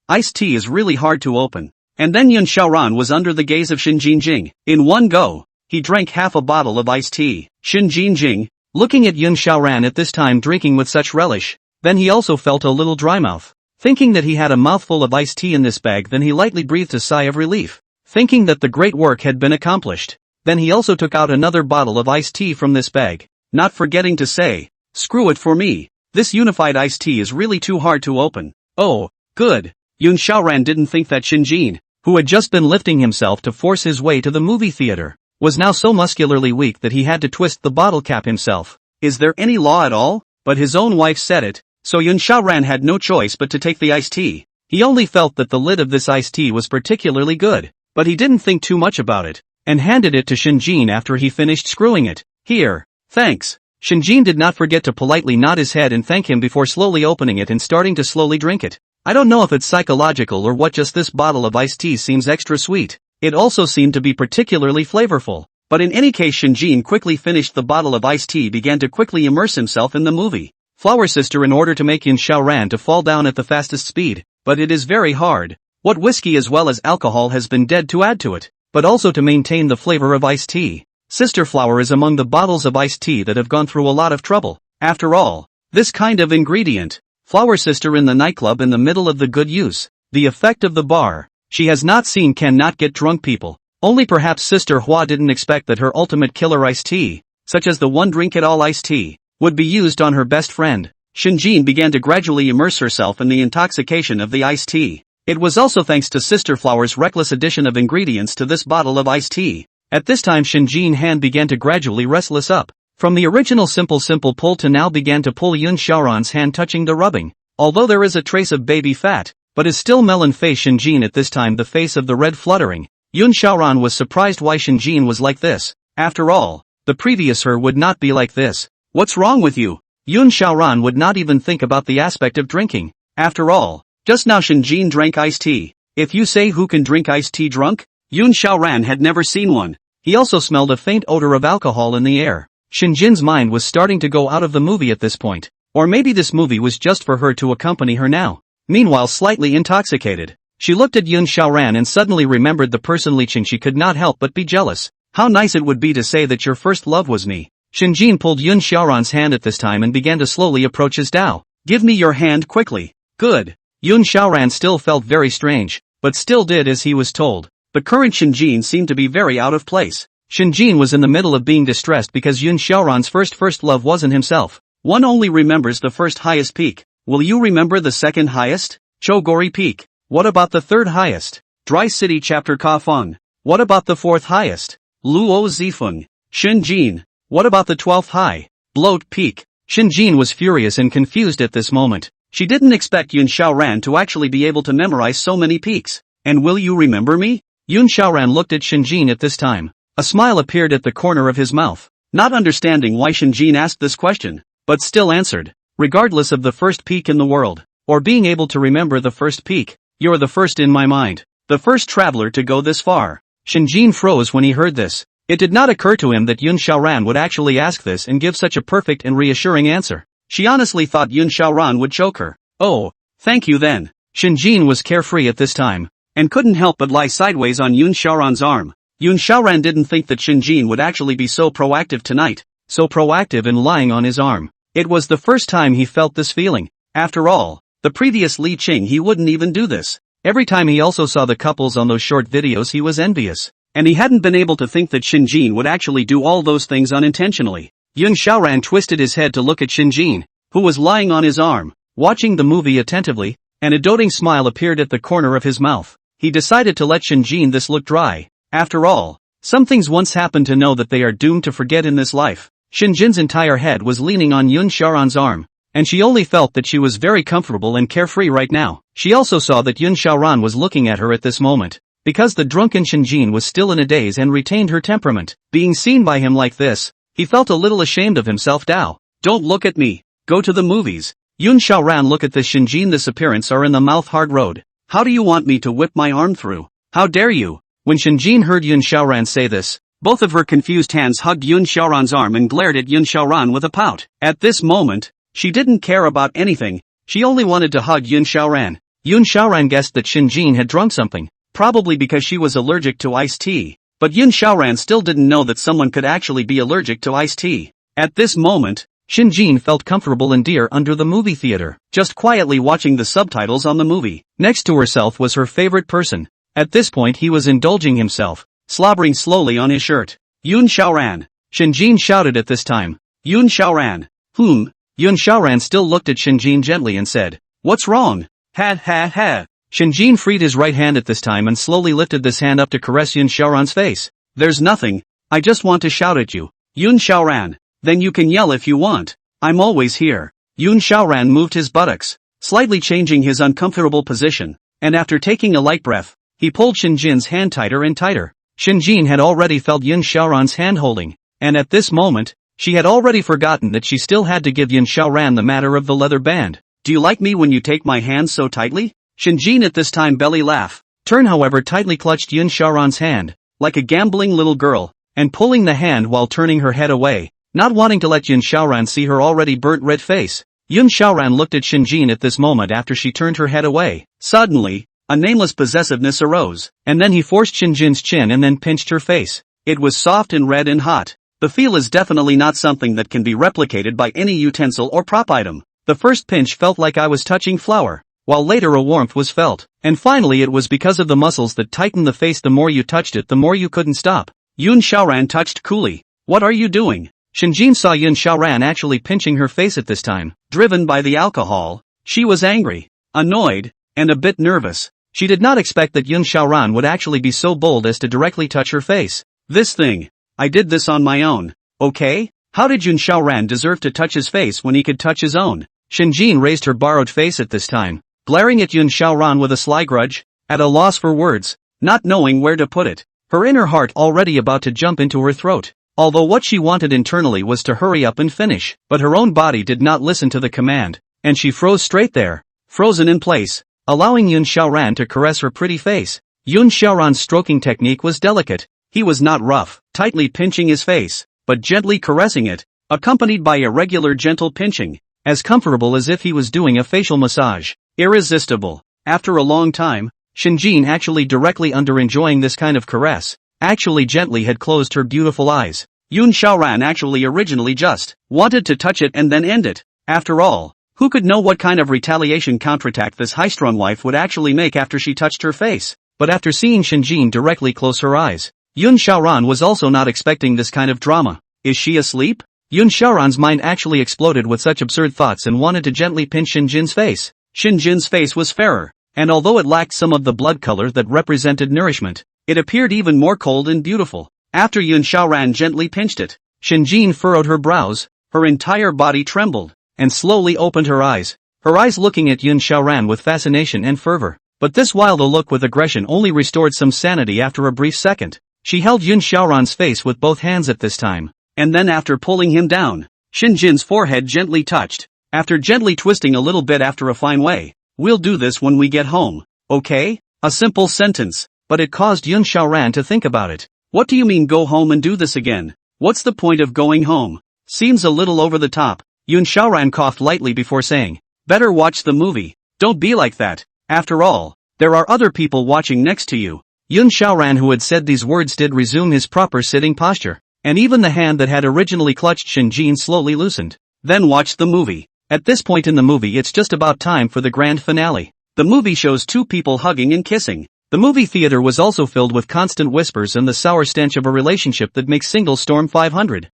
S1: iced tea is really hard to open. And then Yun Xiaoran was under the gaze of Shinjin Jing. In one go, he drank half a bottle of iced tea. Shinjin Jing, looking at Yun Xiaoran at this time drinking with such relish, then he also felt a little dry mouth. Thinking that he had a mouthful of iced tea in this bag, then he lightly breathed a sigh of relief. Thinking that the great work had been accomplished, then he also took out another bottle of iced tea from this bag, not forgetting to say, screw it for me. This unified iced tea is really too hard to open. Oh, good. Yun Xiaoran didn't think that Shinjin, who had just been lifting himself to force his way to the movie theater, was now so muscularly weak that he had to twist the bottle cap himself. Is there any law at all? But his own wife said it, so Yun Xiaoran had no choice but to take the iced tea. He only felt that the lid of this iced tea was particularly good, but he didn't think too much about it, and handed it to Shinjin after he finished screwing it. Here, thanks. Shinjin did not forget to politely nod his head and thank him before slowly opening it and starting to slowly drink it. I don't know if it's psychological or what, just this bottle of iced tea seems extra sweet. It also seemed to be particularly flavorful. But in any case, Shinjin quickly finished the bottle of iced tea, began to quickly immerse himself in the movie Flower Sister in order to make Yun Xiaoran to fall down at the fastest speed, but it is very hard. What whiskey as well as alcohol has been dead to add to it, but also to maintain the flavor of iced tea. Sister Flower is among the bottles of iced tea that have gone through a lot of trouble. After all, this kind of ingredient, Flower Sister in the nightclub in the middle of the good use, the effect of the bar, she has not seen cannot get drunk people. Only perhaps Sister Hua didn't expect that her ultimate killer iced tea, such as the one drink it all iced tea, would be used on her best friend. Shinjin began to gradually immerse herself in the intoxication of the iced tea. It was also thanks to Sister Flower's reckless addition of ingredients to this bottle of iced tea. At this time Shinjin's hand began to gradually restless up. From the original simple pull to now began to pull Yun Xiaoran's hand, touching the rubbing. Although there is a trace of baby fat, but is still melon face Shinjin at this time, the face of the red fluttering. Yun Xiaoran was surprised why Shinjin was like this. After all, the previous her would not be like this. What's wrong with you? Yun Xiaoran would not even think about the aspect of drinking. After all, just now Shinjin drank iced tea. If you say who can drink iced tea drunk? Yun Xiaoran had never seen one. He also smelled a faint odor of alcohol in the air. Shinjin's mind was starting to go out of the movie at this point. Or maybe this movie was just for her to accompany her now. Meanwhile, slightly intoxicated, she looked at Yun Xiaoran and suddenly remembered the person Liqing. She could not help but be jealous. How nice it would be to say that your first love was me. Shinjin pulled Yun Xiaoran's hand at this time and began to slowly approach his Dao. Give me your hand quickly. Good. Yun Xiaoran still felt very strange, but still did as he was told. The current Shinjin seemed to be very out of place. Shinjin was in the middle of being distressed because Yun Xiaoran's first love wasn't himself. One only remembers the first highest peak. Will you remember the second highest? Chogori Peak. What about the third highest? Dry City Chapter Kafeng. What about the fourth highest? Luo Zifeng. Shinjin. What about the 12th high? Bloat Peak. Shinjin was furious and confused at this moment. She didn't expect Yun Xiaoran to actually be able to memorize so many peaks. And will you remember me? Yun Xiaoran looked at Shinjin at this time. A smile appeared at the corner of his mouth. Not understanding why Shinjin asked this question, but still answered. Regardless of the first peak in the world, or being able to remember the first peak, you're the first in my mind. The first traveler to go this far. Shinjin froze when he heard this. It did not occur to him that Yun Xiaoran would actually ask this and give such a perfect and reassuring answer. She honestly thought Yun Xiaoran would choke her. Oh, thank you then. Shinjin was carefree at this time, and couldn't help but lie sideways on Yun Xiaoran's arm. Yun Xiaoran didn't think that Shinjin would actually be so proactive tonight, so proactive in lying on his arm. It was the first time he felt this feeling. After all, the previous Li Qing he wouldn't even do this. Every time he also saw the couples on those short videos he was envious. And he hadn't been able to think that Shinjin would actually do all those things unintentionally. Yun Xiaoran twisted his head to look at Shinjin, who was lying on his arm, watching the movie attentively, and a doting smile appeared at the corner of his mouth. He decided to let Shinjin this look dry. After all, some things once happen to know that they are doomed to forget in this life. Shinjin's entire head was leaning on Yun Xiaoran's arm, and she only felt that she was very comfortable and carefree right now. She also saw that Yun Xiaoran was looking at her at this moment. Because the drunken Shinjin was still in a daze and retained her temperament. Being seen by him like this, he felt a little ashamed of himself. Dao, don't look at me. Go to the movies. Yun Xiaoran, look at this Shinjin, this appearance are in the mouth hard road. How do you want me to whip my arm through? How dare you? When Shinjin heard Yun Xiaoran say this, both of her confused hands hugged Yun Xiaoran's arm and glared at Yun Xiaoran with a pout. At this moment, she didn't care about anything. She only wanted to hug Yun Xiaoran. Yun Xiaoran guessed that Shinjin had drunk something. Probably because she was allergic to iced tea. But Yun Xiaoran still didn't know that someone could actually be allergic to iced tea. At this moment, Shinjin felt comfortable and dear under the movie theater, just quietly watching the subtitles on the movie. Next to herself was her favorite person. At this point he was indulging himself, slobbering slowly on his shirt. Yun Xiaoran. Shinjin shouted at this time. Yun Xiaoran. Yun Xiaoran still looked at Shinjin gently and said, what's wrong? Ha ha ha. Shinjin freed his right hand at this time and slowly lifted this hand up to caress Yun Xiaoran's face. There's nothing. I just want to shout at you. Yun Xiaoran. Then you can yell if you want. I'm always here. Yun Xiaoran moved his buttocks, slightly changing his uncomfortable position, and after taking a light breath, he pulled Shinjin's hand tighter and tighter. Shinjin had already felt Yun Xiaoran's hand holding, and at this moment, she had already forgotten that she still had to give Yun Xiaoran the matter of the leather band. Do you like me when you take my hand so tightly? Shinjin at this time belly laugh. Turn however tightly clutched Yun Xiaoran's hand, like a gambling little girl, and pulling the hand while turning her head away, not wanting to let Yun Xiaoran see her already burnt red face. Yun Xiaoran looked at Shinjin at this moment after she turned her head away. Suddenly, a nameless possessiveness arose, and then he forced Shinjin's chin and then pinched her face. It was soft and red and hot. The feel is definitely not something that can be replicated by any utensil or prop item. The first pinch felt like I was touching flour, while later a warmth was felt. And finally it was because of the muscles that tightened the face. The more you touched it, the more you couldn't stop. Yun Xiaoran touched coolly. What are you doing? Shinjin saw Yun Xiaoran actually pinching her face at this time. Driven by the alcohol, she was angry, annoyed, and a bit nervous. She did not expect that Yun Xiaoran would actually be so bold as to directly touch her face. This thing. I did this on my own. Okay? How did Yun Xiaoran deserve to touch his face when he could touch his own? Shinjin raised her borrowed face at this time, glaring at Yun Xiaoran with a sly grudge, at a loss for words, not knowing where to put it. Her inner heart already about to jump into her throat. Although what she wanted internally was to hurry up and finish, but her own body did not listen to the command, and she froze straight there, frozen in place, allowing Yun Xiaoran to caress her pretty face. Yun Xiaoran's stroking technique was delicate. He was not rough, tightly pinching his face, but gently caressing it, accompanied by irregular gentle pinching, as comfortable as if he was doing a facial massage. Irresistible. After a long time, Shinjin actually directly under enjoying this kind of caress, actually gently had closed her beautiful eyes. Yun Xiaoran actually originally just wanted to touch it and then end it. After all, who could know what kind of retaliation counterattack this high-strung wife would actually make after she touched her face? But after seeing Shinjin directly close her eyes, Yun Xiaoran was also not expecting this kind of drama. Is she asleep? Yun Xiaoran's mind actually exploded with such absurd thoughts and wanted to gently pinch Shinjin's face. Shinjin's face was fairer, and although it lacked some of the blood color that represented nourishment, it appeared even more cold and beautiful. After Yun Xiaoran gently pinched it, Shinjin furrowed her brows, her entire body trembled, and slowly opened her eyes looking at Yun Xiaoran with fascination and fervor. But this while the look with aggression only restored some sanity after a brief second. She held Yun Xiaoran's face with both hands at this time, and then after pulling him down, Shinjin's forehead gently touched. After gently twisting a little bit after a fine way, we'll do this when we get home, okay? A simple sentence, but it caused Yun Xiaoran to think about it. What do you mean go home and do this again? What's the point of going home? Seems a little over the top. Yun Xiaoran coughed lightly before saying, better watch the movie. Don't be like that. After all, there are other people watching next to you. Yun Xiaoran, who had said these words, did resume his proper sitting posture, and even the hand that had originally clutched Shinjin slowly loosened. Then watch the movie. At this point in the movie it's just about time for the grand finale. The movie shows two people hugging and kissing. The movie theater was also filled with constant whispers and the sour stench of a relationship that makes single storm 500,000.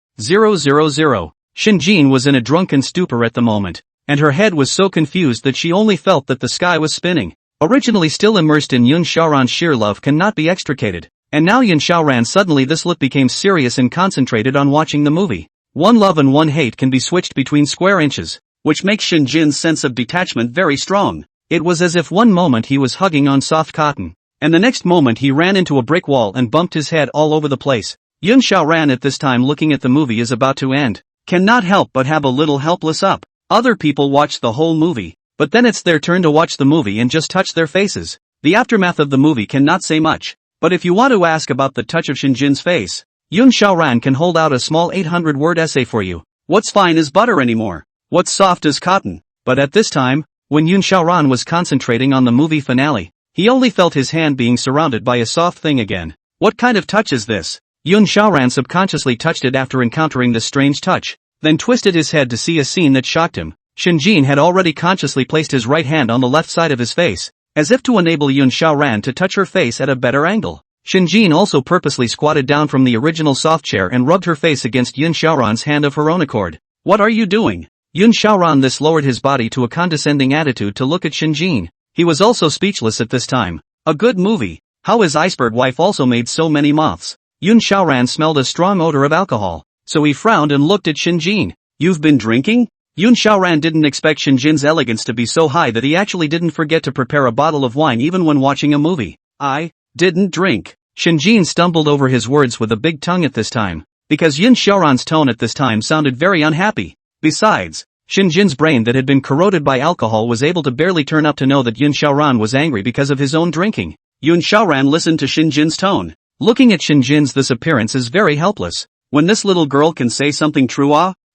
S1: Shinjin was in a drunken stupor at the moment, and her head was so confused that she only felt that the sky was spinning. Originally still immersed in Yun Xiaoran's sheer love cannot be extricated, and now Yun Xiaoran suddenly this look became serious and concentrated on watching the movie. One love and one hate can be switched between square inches, which makes Shinjin's sense of detachment very strong. It was as if one moment he was hugging on soft cotton, and the next moment he ran into a brick wall and bumped his head all over the place. Yun Xiaoran at this time looking at the movie is about to end, cannot help but have a little helpless up. Other people watch the whole movie, but then it's their turn to watch the movie and just touch their faces. The aftermath of the movie cannot say much, but if you want to ask about the touch of Shinjin's face, Yun Xiaoran can hold out a small 800-word essay for you. What's fine as butter anymore? What's soft as cotton? But at this time, when Yun Xiaoran was concentrating on the movie finale, he only felt his hand being surrounded by a soft thing again. What kind of touch is this? Yun Xiaoran subconsciously touched it after encountering this strange touch, then twisted his head to see a scene that shocked him. Shinjin had already consciously placed his right hand on the left side of his face, as if to enable Yun Xiaoran to touch her face at a better angle. Shinjin also purposely squatted down from the original soft chair and rubbed her face against Yun Xiaoran's hand of her own accord. What are you doing? Yun Xiaoran this lowered his body to a condescending attitude to look at Shinjin. He was also speechless at this time. A good movie. How his iceberg wife also made so many moths. Yun Xiaoran smelled a strong odor of alcohol, so he frowned and looked at Shinjin. You've been drinking? Yun Xiaoran didn't expect Shinjin's elegance to be so high that he actually didn't forget to prepare a bottle of wine even when watching a movie. I didn't drink. Shinjin stumbled over his words with a big tongue at this time, because Yun Xiaoran's tone at this time sounded very unhappy. Besides, Shinjin's brain that had been corroded by alcohol was able to barely turn up to know that Yun Xiaoran was angry because of his own drinking. Yun Xiaoran listened to Shinjin's tone. Looking at Shinjin's this appearance is very helpless. When this little girl can say something true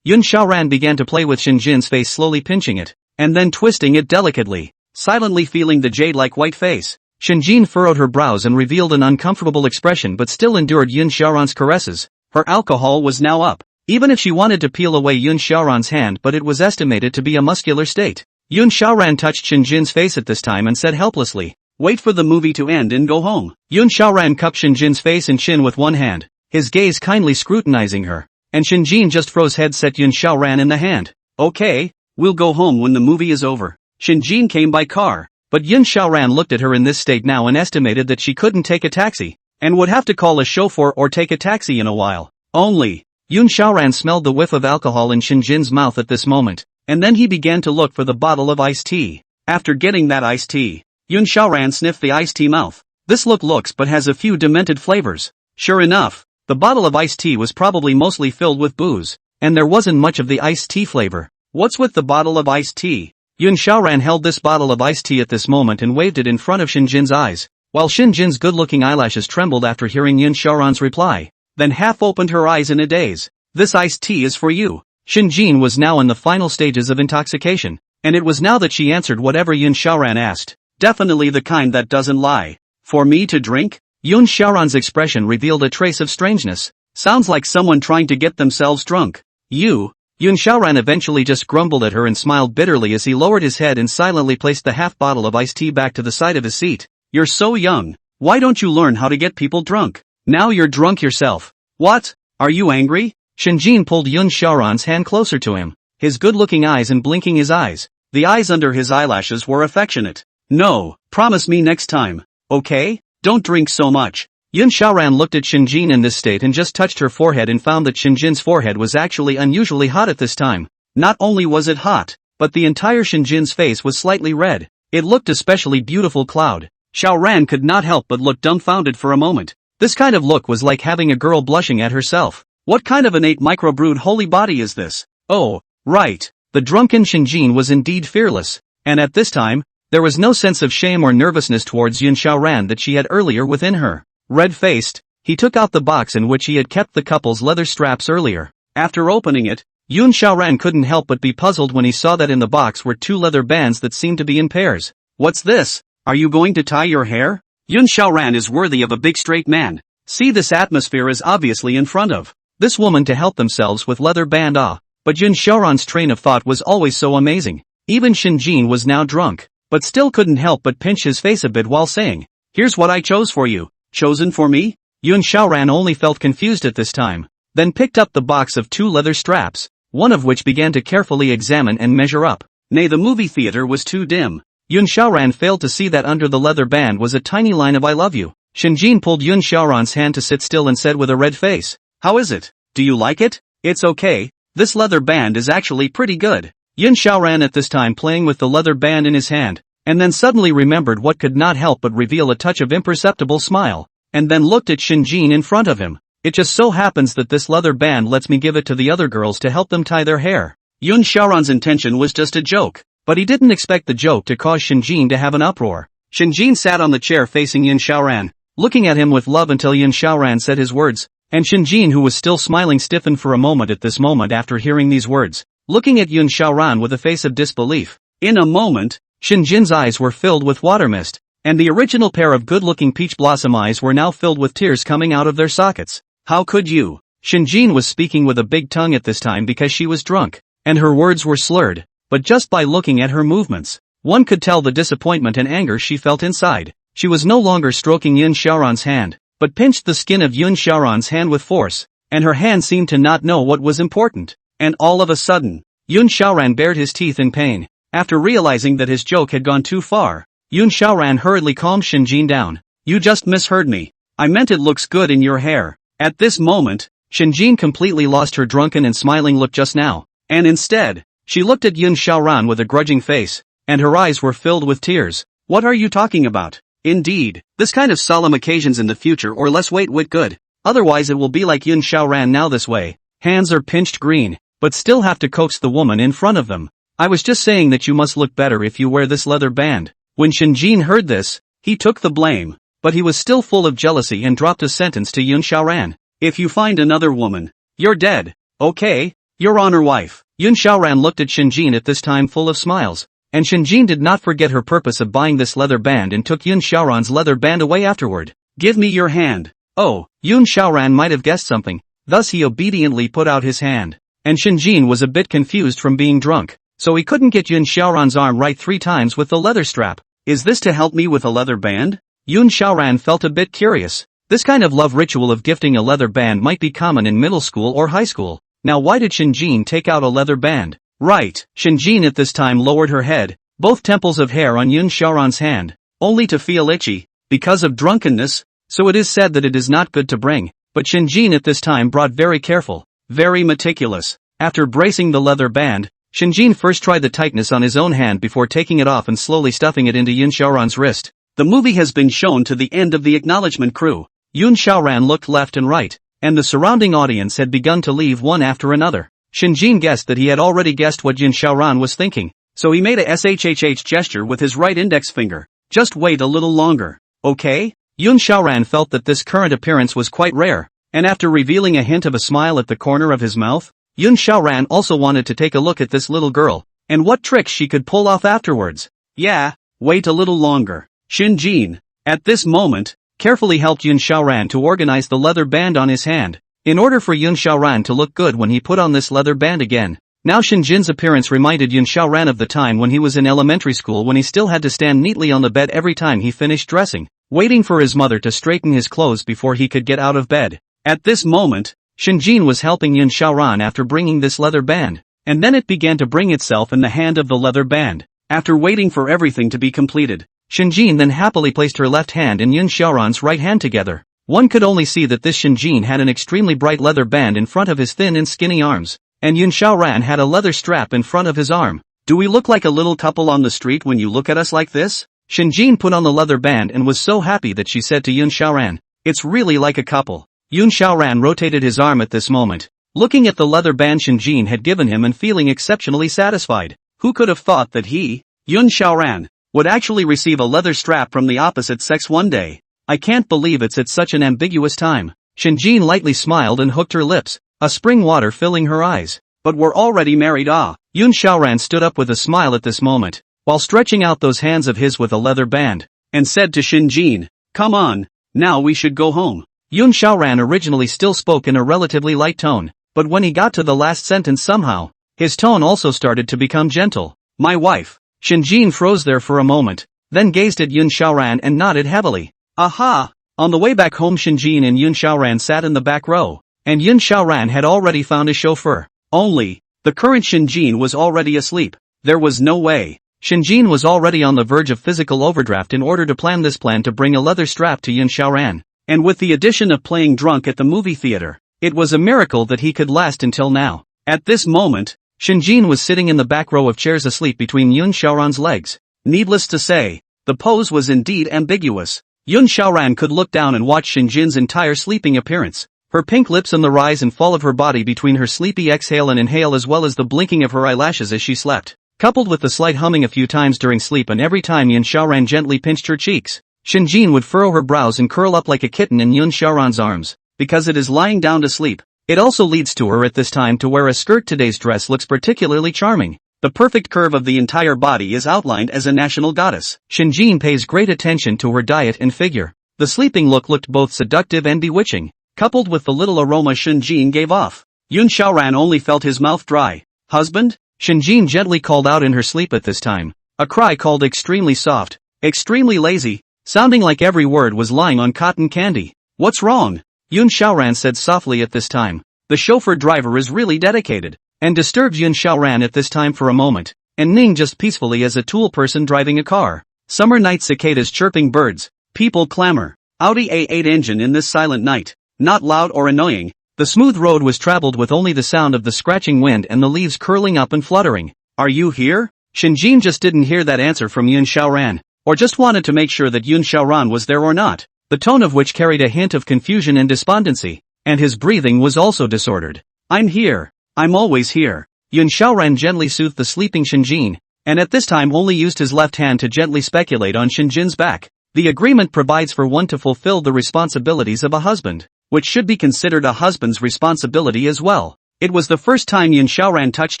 S1: Yun Xiaoran began to play with Shinjin's face, slowly pinching it, and then twisting it delicately, silently feeling the jade-like white face. Shinjin furrowed her brows and revealed an uncomfortable expression but still endured Yun Xiaoran's caresses. Her alcohol was now up. Even if she wanted to peel away Yun Xiaoran's hand, but it was estimated to be a muscular state. Yun Xiaoran touched Shinjin's face at this time and said helplessly, "Wait for the movie to end and go home." Yun Xiaoran cupped Shinjin's face and chin with one hand, his gaze kindly scrutinizing her, and Shinjin just froze head, set Yun Xiaoran in the hand. "Okay, we'll go home when the movie is over." Shinjin came by car, but Yun Xiaoran looked at her in this state now and estimated that she couldn't take a taxi, and would have to call a chauffeur or take a taxi in a while. Only, Yun Xiaoran smelled the whiff of alcohol in Shinjin's mouth at this moment, and then he began to look for the bottle of iced tea. After getting that iced tea, Yun Xiaoran sniffed the iced tea mouth. This looks but has a few demented flavors. Sure enough, the bottle of iced tea was probably mostly filled with booze, and there wasn't much of the iced tea flavor. What's with the bottle of iced tea? Yun Xiaoran held this bottle of iced tea at this moment and waved it in front of Shinjin's eyes, while Shinjin's good-looking eyelashes trembled after hearing Yun Xiaoran's reply, then half opened her eyes in a daze. "This iced tea is for you." Shinjin was now in the final stages of intoxication, and it was now that she answered whatever Yun Xiaoran asked. "Definitely the kind that doesn't lie. For me to drink?" Yun Xiaoran's expression revealed a trace of strangeness. "Sounds like someone trying to get themselves drunk." "You?" Yun Xiaoran eventually just grumbled at her and smiled bitterly as he lowered his head and silently placed the half bottle of iced tea back to the side of his seat. "You're so young. Why don't you learn how to get people drunk? Now you're drunk yourself." "What? Are you angry?" Shinjin pulled Yun Xiaoran's hand closer to him, his good-looking eyes and blinking his eyes. The eyes under his eyelashes were affectionate. "No, promise me next time, okay? Don't drink so much." Yun Xiaoran looked at Shinjin in this state and just touched her forehead and found that Shinjin's forehead was actually unusually hot at this time. Not only was it hot, but the entire Shinjin's face was slightly red. It looked especially beautiful. Cloud Xiaoran could not help but look dumbfounded for a moment. This kind of look was like having a girl blushing at herself. What kind of innate microbrewed holy body is this? Oh, right. The drunken Shinjin was indeed fearless, and at this time, there was no sense of shame or nervousness towards Yun Xiaoran that she had earlier within her. Red-faced, he took out the box in which he had kept the couple's leather straps earlier. After opening it, Yun Xiaoran couldn't help but be puzzled when he saw that in the box were two leather bands that seemed to be in pairs. "What's this? Are you going to tie your hair?" Yun Xiaoran is worthy of a big straight man. See, this atmosphere is obviously in front of this woman to help themselves with leather band. But Yun Xiaoran's train of thought was always so amazing. Even Shinjin was now drunk, but still couldn't help but pinch his face a bit while saying, "Here's what I chose for you." "Chosen for me?" Yun Xiaoran only felt confused at this time, then picked up the box of two leather straps, one of which began to carefully examine and measure up. Nay, the movie theater was too dim. Yun Xiaoran failed to see that under the leather band was a tiny line of "I love you." Shinjin pulled Yun Xiaoran's hand to sit still and said with a red face, "How is it? Do you like it?" "It's okay. This leather band is actually pretty good." Yun Xiaoran at this time playing with the leather band in his hand, and then suddenly remembered what could not help but reveal a touch of imperceptible smile, and then looked at Shinjin in front of him. "It just so happens that this leather band lets me give it to the other girls to help them tie their hair." Yun Xiaoran's intention was just a joke, but he didn't expect the joke to cause Shinjin to have an uproar. Shinjin sat on the chair facing Yun Xiaoran, looking at him with love until Yun Xiaoran said his words, and Shinjin, who was still smiling, stiffened for a moment at this moment after hearing these words, looking at Yun Xiaoran with a face of disbelief. In a moment, Shinjin's eyes were filled with water mist, and the original pair of good-looking peach blossom eyes were now filled with tears coming out of their sockets. "How could you?" Shinjin was speaking with a big tongue at this time because she was drunk, and her words were slurred, but just by looking at her movements, one could tell the disappointment and anger she felt inside. She was no longer stroking Yun Xiaoran's hand, but pinched the skin of Yun Xiaoran's hand with force, and her hand seemed to not know what was important. And all of a sudden, Yun Xiaoran bared his teeth in pain. After realizing that his joke had gone too far, Yun Xiaoran hurriedly calmed Shinjin down. "You just misheard me. I meant it looks good in your hair." At this moment, Shinjin completely lost her drunken and smiling look just now, and instead, she looked at Yun Xiaoran with a grudging face, and her eyes were filled with tears. "What are you talking about?" "Indeed, this kind of solemn occasions in the future or less wait good. Otherwise it will be like Yun Xiaoran now this way. Hands are pinched green, but still have to coax the woman in front of them. I was just saying that you must look better if you wear this leather band. When Shinjin heard this, he took the blame, but he was still full of jealousy and dropped a sentence to Yun Xiaoran. If you find another woman, you're dead. Okay? You're on her wife. Yun Xiaoran looked at Shinjin at this time full of smiles, and Shinjin did not forget her purpose of buying this leather band and took Yun Xiaoran's leather band away afterward. Give me your hand. Oh, Yun Xiaoran might have guessed something, thus he obediently put out his hand. And Shinjin was a bit confused from being drunk, so he couldn't get Yun Xiaoran's arm right 3 times with the leather strap. Is this to help me with a leather band? Yun Xiaoran felt a bit curious. This kind of love ritual of gifting a leather band might be common in middle school or high school. Now why did Shinjin take out a leather band? Right. Shinjin at this time lowered her head, both temples of hair on Yun Xiaoran's hand, only to feel itchy, because of drunkenness, so it is said that it is not good to bring, but Shinjin at this time brought very careful, very meticulous. After bracing the leather band, Shinjin first tried the tightness on his own hand before taking it off and slowly stuffing it into Yun Xiaoran's wrist. The movie has been shown to the end of the acknowledgement crew. Yun Xiaoran looked left and right, and the surrounding audience had begun to leave one after another. Shinjin guessed that he had already guessed what Yun Xiaoran was thinking, so he made a SHHH gesture with his right index finger. Just wait a little longer, okay? Yun Xiaoran felt that this current appearance was quite rare, and after revealing a hint of a smile at the corner of his mouth, Yun Xiaoran also wanted to take a look at this little girl, and what tricks she could pull off afterwards. Yeah, wait a little longer. Shinjin, at this moment, carefully helped Yun Xiaoran to organize the leather band on his hand, in order for Yun Xiaoran to look good when he put on this leather band again. Now Shinjin's appearance reminded Yun Xiaoran of the time when he was in elementary school when he still had to stand neatly on the bed every time he finished dressing, waiting for his mother to straighten his clothes before he could get out of bed. At this moment, Shinjin was helping Yun Xiaoran after bringing this leather band, and then it began to bring itself in the hand of the leather band. After waiting for everything to be completed, Shinjin then happily placed her left hand and Yun Xiaoran's right hand together. One could only see that this Shinjin had an extremely bright leather band in front of his thin and skinny arms, and Yun Xiaoran had a leather strap in front of his arm. Do we look like a little couple on the street when you look at us like this? Shinjin put on the leather band and was so happy that she said to Yun Xiaoran, it's really like a couple. Yun Xiaoran rotated his arm at this moment, looking at the leather band Shinjin had given him and feeling exceptionally satisfied. Who could have thought that he, Yun Xiaoran, would actually receive a leather strap from the opposite sex one day? I can't believe it's at such an ambiguous time. Shinjin lightly smiled and hooked her lips, a spring water filling her eyes. But we're already married. Yun Xiaoran stood up with a smile at this moment, while stretching out those hands of his with a leather band, and said to Shinjin, come on, now we should go home. Yun Xiaoran originally still spoke in a relatively light tone, but when he got to the last sentence somehow, his tone also started to become gentle. My wife. Shinjin froze there for a moment, then gazed at Yun Xiaoran and nodded heavily. Aha! On the way back home Shinjin and Yun Xiaoran sat in the back row, and Yun Xiaoran had already found a chauffeur. Only, the current Shinjin was already asleep. There was no way. Shinjin was already on the verge of physical overdraft in order to plan this plan to bring a leather strap to Yun Xiaoran. And with the addition of playing drunk at the movie theater, it was a miracle that he could last until now. At this moment, Shinjin was sitting in the back row of chairs asleep between Yun Xiaoran's legs. Needless to say, the pose was indeed ambiguous. Yun Xiaoran could look down and watch Shinjin's entire sleeping appearance. Her pink lips and the rise and fall of her body between her sleepy exhale and inhale as well as the blinking of her eyelashes as she slept, coupled with the slight humming a few times during sleep and every time Yun Xiaoran gently pinched her cheeks. Shinjin would furrow her brows and curl up like a kitten in Yun Xiaoran's arms, because it is lying down to sleep. It also leads to her at this time to wear a skirt. Today's dress looks particularly charming. The perfect curve of the entire body is outlined as a national goddess. Shinjin pays great attention to her diet and figure. The sleeping look looked both seductive and bewitching, coupled with the little aroma Shinjin gave off. Yun Xiaoran only felt his mouth dry. Husband? Shinjin gently called out in her sleep at this time. A cry called extremely soft, extremely lazy, sounding like every word was lying on cotton candy. What's wrong? Yun Xiaoran said softly at this time. The chauffeur driver is really dedicated, and disturbed Yun Xiaoran at this time for a moment, and Ning just peacefully as a tool person driving a car. Summer night cicadas chirping birds, people clamor. Audi A8 engine in this silent night, not loud or annoying. The smooth road was traveled with only the sound of the scratching wind and the leaves curling up and fluttering. Are you here? Shinjin just didn't hear that answer from Yun Xiaoran, or just wanted to make sure that Yun Xiaoran was there or not, the tone of which carried a hint of confusion and despondency, and his breathing was also disordered. I'm here. I'm always here. Yun Xiaoran gently soothed the sleeping Shinjin, and at this time only used his left hand to gently speculate on Shinjin's back. The agreement provides for one to fulfill the responsibilities of a husband, which should be considered a husband's responsibility as well. It was the first time Yun Xiaoran touched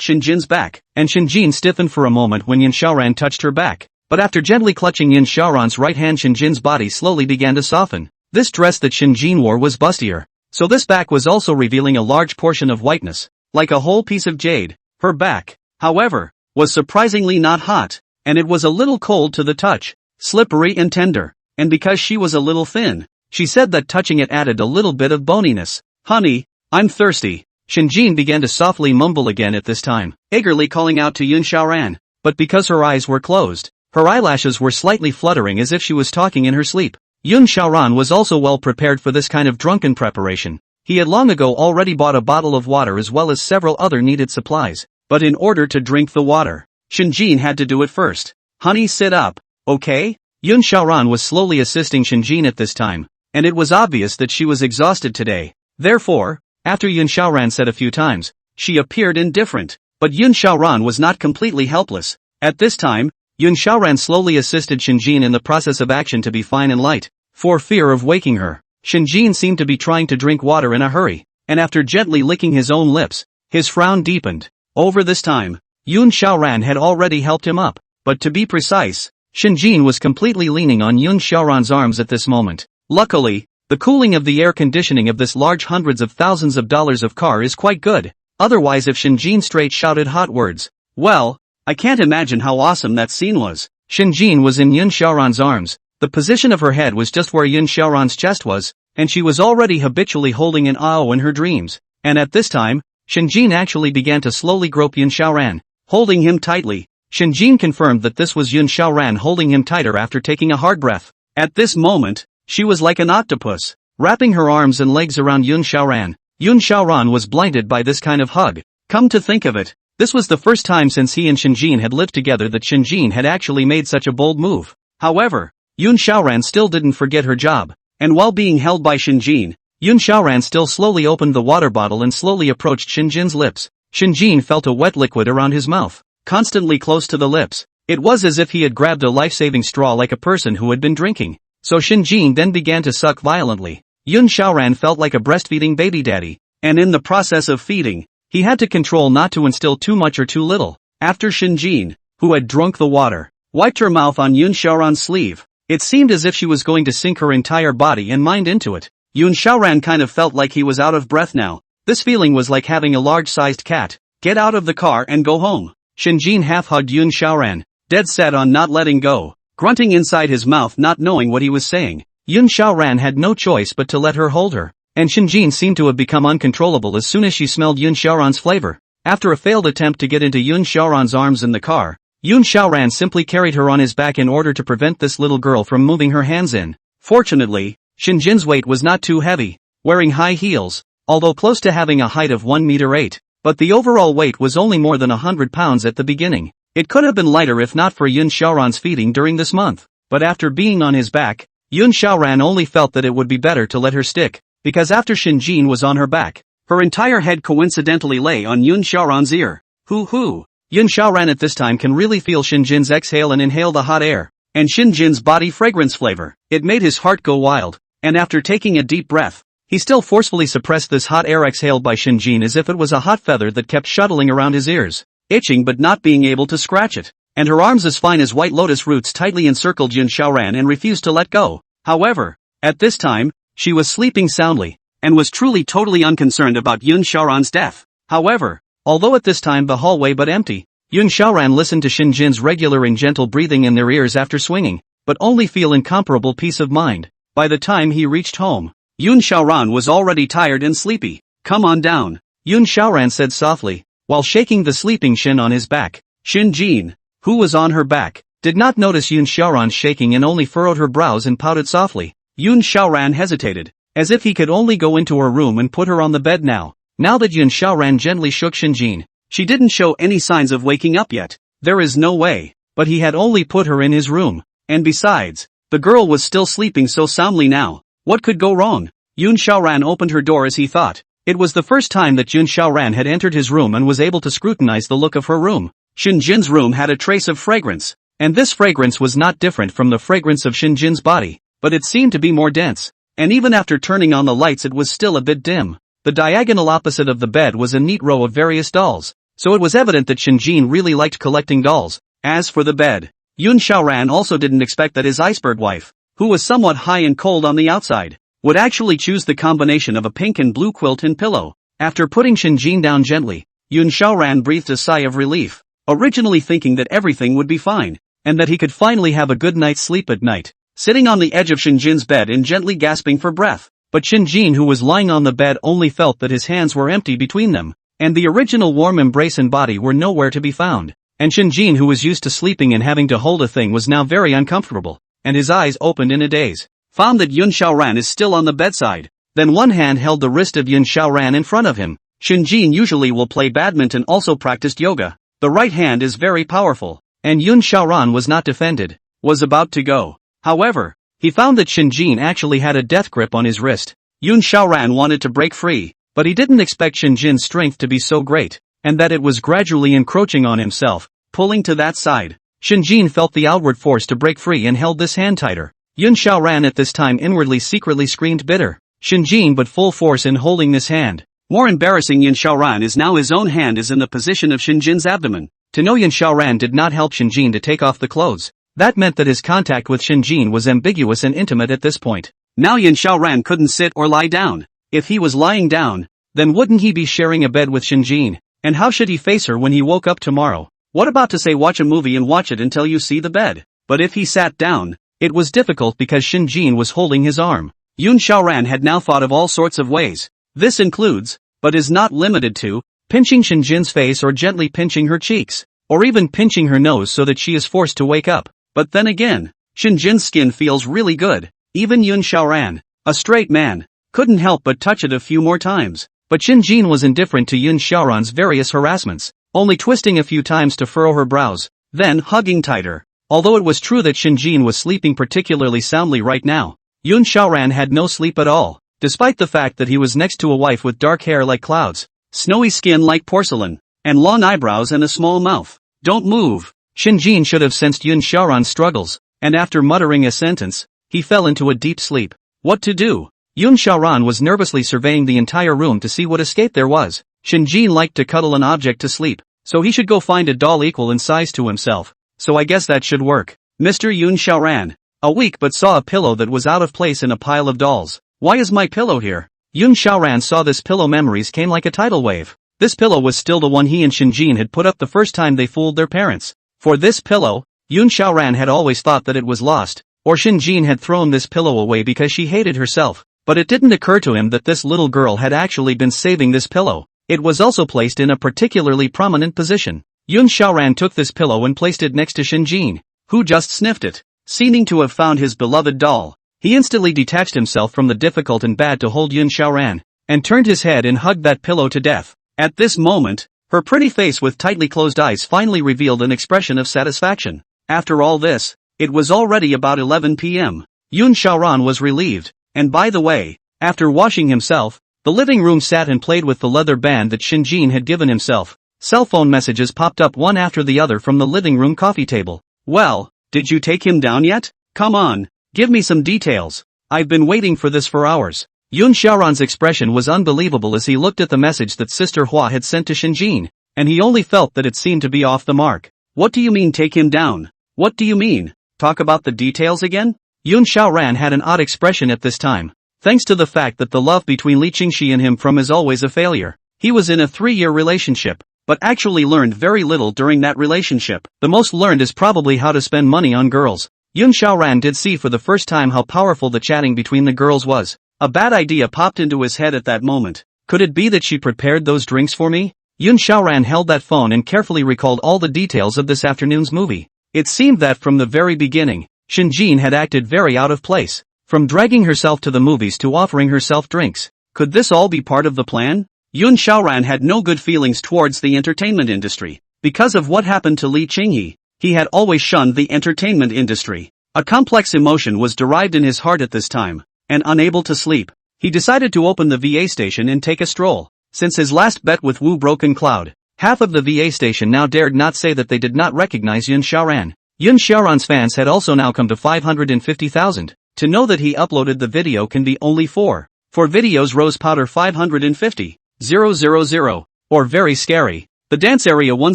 S1: Shinjin's back, and Shinjin stiffened for a moment when Yun Xiaoran touched her back. But after gently clutching Yun Xiaoran's right hand, Shinjin's body slowly began to soften. This dress that Shinjin wore was bustier, so this back was also revealing a large portion of whiteness, like a whole piece of jade. Her back, however, was surprisingly not hot, and it was a little cold to the touch, slippery and tender, and because she was a little thin, she said that touching it added a little bit of boniness. Honey, I'm thirsty. Shinjin began to softly mumble again at this time, eagerly calling out to Yun Xiaoran, but because her eyes were closed, her eyelashes were slightly fluttering as if she was talking in her sleep. Yun Xiaoran was also well prepared for this kind of drunken preparation. He had long ago already bought a bottle of water as well as several other needed supplies, but in order to drink the water, Shinjin had to do it first. Honey, sit up, okay? Yun Xiaoran was slowly assisting Shinjin at this time, and it was obvious that she was exhausted today. Therefore, after Yun Xiaoran said a few times, she appeared indifferent, but Yun Xiaoran was not completely helpless. At this time, Yun Xiaoran slowly assisted Shinjin in the process of action to be fine and light, for fear of waking her. Shinjin seemed to be trying to drink water in a hurry, and after gently licking his own lips, his frown deepened. Over this time, Yun Xiaoran had already helped him up, but to be precise, Shinjin was completely leaning on Yun Xiaoran's arms at this moment. Luckily, the cooling of the air conditioning of this large hundreds of thousands of dollars of car is quite good. Otherwise, if Shinjin straight shouted hot words, well, I can't imagine how awesome that scene was. Shinjin was in Yun Xiaoran's arms. The position of her head was just where Yun Xiaoran's chest was, and she was already habitually holding an Ao in her dreams. And at this time, Shinjin actually began to slowly grope Yun Xiaoran, holding him tightly. Shinjin confirmed that this was Yun Xiaoran holding him tighter after taking a hard breath. At this moment, she was like an octopus, wrapping her arms and legs around Yun Xiaoran. Yun Xiaoran was blinded by this kind of hug. Come to think of it, this was the first time since he and Shinjin had lived together that Shinjin had actually made such a bold move. However, Yun Xiaoran still didn't forget her job, and while being held by Shinjin, Yun Xiaoran still slowly opened the water bottle and slowly approached Shinjin's lips. Shinjin felt a wet liquid around his mouth, constantly close to the lips. It was as if he had grabbed a life-saving straw like a person who had been drinking. So Shinjin then began to suck violently. Yun Xiaoran felt like a breastfeeding baby daddy, and in the process of feeding, he had to control not to instill too much or too little. After Shinjin, who had drunk the water, wiped her mouth on Yun Xiaoran's sleeve, it seemed as if she was going to sink her entire body and mind into it. Yun Xiaoran kind of felt like he was out of breath now. This feeling was like having a large-sized cat. Get out of the car and go home. Shinjin half-hugged Yun Xiaoran, dead set on not letting go, grunting inside his mouth not knowing what he was saying. Yun Xiaoran had no choice but to let her hold her, and Shinjin seemed to have become uncontrollable as soon as she smelled Yun Xiaoran's flavor. After a failed attempt to get into Yun Xiaoran's arms in the car, Yun Xiaoran simply carried her on his back in order to prevent this little girl from moving her hands in. Fortunately, Shinjin's weight was not too heavy, wearing high heels, although close to having a height of 1 meter 8, but the overall weight was only more than 100 pounds at the beginning. It could have been lighter if not for Yun Xiaoran's feeding during this month, but after being on his back, Yun Xiaoran only felt that it would be better to let her stick, because after Shinjin was on her back, her entire head coincidentally lay on Yun Xiaoran's ear. Hoo. Yun Xiaoran at this time can really feel Shinjin's exhale and inhale the hot air, and Shinjin's body fragrance flavor. It made his heart go wild, and after taking a deep breath, he still forcefully suppressed this hot air exhaled by Shinjin as if it was a hot feather that kept shuttling around his ears, itching but not being able to scratch it. And her arms as fine as white lotus roots tightly encircled Yun Xiaoran and refused to let go. However, at this time, she was sleeping soundly, and was truly totally unconcerned about Yun Xiaoran's death. However, although at this time the hallway but empty, Yun Xiaoran listened to Shinjin's regular and gentle breathing in their ears after swinging, but only feel incomparable peace of mind. By the time he reached home, Yun Xiaoran was already tired and sleepy. Come on down, Yun Xiaoran said softly, while shaking the sleeping Shin on his back. Shinjin, who was on her back, did not notice Yun Xiaoran's shaking and only furrowed her brows and pouted softly. Yun Xiaoran hesitated, as if he could only go into her room and put her on the bed now. Now that Yun Xiaoran gently shook Shinjin, she didn't show any signs of waking up yet. There is no way, but he had only put her in his room, and besides, the girl was still sleeping so soundly now. What could go wrong? Yun Xiaoran opened her door as he thought, It was the first time that Yun Xiaoran had entered his room and was able to scrutinize the look of her room. Shinjin's room had a trace of fragrance, and this fragrance was not different from the fragrance of Shinjin's body, but it seemed to be more dense, and even after turning on the lights it was still a bit dim. The diagonal opposite of the bed was a neat row of various dolls, so it was evident that Shinjin really liked collecting dolls. As for the bed, Yun Xiaoran also didn't expect that his iceberg wife, who was somewhat high and cold on the outside, would actually choose the combination of a pink and blue quilt and pillow. After putting Shinjin down gently, Yun Xiaoran breathed a sigh of relief, originally thinking that everything would be fine, and that he could finally have a good night's sleep at night, sitting on the edge of Shinjin's bed and gently gasping for breath. But Shinjin, who was lying on the bed, only felt that his hands were empty between them, and the original warm embrace and body were nowhere to be found. And Shinjin, who was used to sleeping and having to hold a thing, was now very uncomfortable, and his eyes opened in a daze. Found that Yun Xiaoran is still on the bedside. Then one hand held the wrist of Yun Xiaoran in front of him. Shinjin usually will play badminton, also practiced yoga. The right hand is very powerful, and Yun Xiaoran was not defended, was about to go. However, he found that Shinjin actually had a death grip on his wrist. Yun Xiaoran wanted to break free, but he didn't expect Shinjin's strength to be so great, and that it was gradually encroaching on himself, pulling to that side. Shinjin felt the outward force to break free and held this hand tighter. Yun Xiaoran at this time inwardly secretly screamed bitter. Shinjin but full force in holding this hand. More embarrassing, Yun Xiaoran is now his own hand is in the position of Shinjin's abdomen. To know Yun Xiaoran did not help Shinjin to take off the clothes. That meant that his contact with Shinjin was ambiguous and intimate at this point. Now Yun Xiaoran couldn't sit or lie down. If he was lying down, then wouldn't he be sharing a bed with Shinjin? And how should he face her when he woke up tomorrow? What about to say watch a movie and watch it until you see the bed? But if he sat down, it was difficult because Shinjin was holding his arm. Yun Xiaoran had now thought of all sorts of ways. This includes, but is not limited to, pinching Shinjin's face or gently pinching her cheeks, or even pinching her nose so that she is forced to wake up. But then again, Shinjin's skin feels really good. Even Yun Xiaoran, a straight man, couldn't help but touch it a few more times. But Shinjin was indifferent to Yun Xiaoran's various harassments, only twisting a few times to furrow her brows, then hugging tighter. Although it was true that Shinjin was sleeping particularly soundly right now, Yun Xiaoran had no sleep at all, despite the fact that he was next to a wife with dark hair like clouds, snowy skin like porcelain, and long eyebrows and a small mouth. Don't move. Shinjin should have sensed Yun Xiaoran's struggles, and after muttering a sentence, he fell into a deep sleep. What to do? Yun Xiaoran was nervously surveying the entire room to see what escape there was. Shinjin liked to cuddle an object to sleep, so he should go find a doll equal in size to himself. So I guess that should work. Mr. Yun Xiaoran, awake but saw a pillow that was out of place in a pile of dolls. Why is my pillow here? Yun Xiaoran saw this pillow. Memories came like a tidal wave. This pillow was still the one he and Shinjin had put up the first time they fooled their parents. For this pillow, Yun Xiaoran had always thought that it was lost, or Shinjin had thrown this pillow away because she hated herself. But it didn't occur to him that this little girl had actually been saving this pillow. It was also placed in a particularly prominent position. Yun Xiaoran took this pillow and placed it next to Shinjin, who just sniffed it. Seeming to have found his beloved doll, he instantly detached himself from the difficult and bad to hold Yun Xiaoran, and turned his head and hugged that pillow to death. At this moment, her pretty face with tightly closed eyes finally revealed an expression of satisfaction. After all this, it was already about 11 p.m. Yun Xiaoran was relieved, and by the way, after washing himself, the living room sat and played with the leather band that Shinjin had given himself. Cell phone messages popped up one after the other from the living room coffee table. Well, did you take him down yet? Come on, give me some details. I've been waiting for this for hours. Yun Xiaoran's expression was unbelievable as he looked at the message that Sister Hua had sent to Shinjin, and he only felt that it seemed to be off the mark. What do you mean take him down? What do you mean? Talk about the details again? Yun Xiaoran had an odd expression at this time, thanks to the fact that the love between Li Qingxi and him from is always a failure. He was in a 3-year relationship, but actually learned very little during that relationship. The most learned is probably how to spend money on girls. Yun Xiaoran did see for the first time how powerful the chatting between the girls was. A bad idea popped into his head at that moment. Could it be that she prepared those drinks for me? Yun Xiaoran held that phone and carefully recalled all the details of this afternoon's movie. It seemed that from the very beginning, Shinjin had acted very out of place. From dragging herself to the movies to offering herself drinks. Could this all be part of the plan? Yun Xiaoran had no good feelings towards the entertainment industry. Because of what happened to Li Qingyi, he had always shunned the entertainment industry. A complex emotion was derived in his heart at this time, and unable to sleep, he decided to open the VA station and take a stroll. Since his last bet with Wu Broken Cloud, half of the VA station now dared not say that they did not recognize Yun Xiaoran. Yun Xiaoran's fans had also now come to 550,000. To know that he uploaded the video can be only 4. For videos Rose Powder 550,000, or Very Scary. The Dance Area 1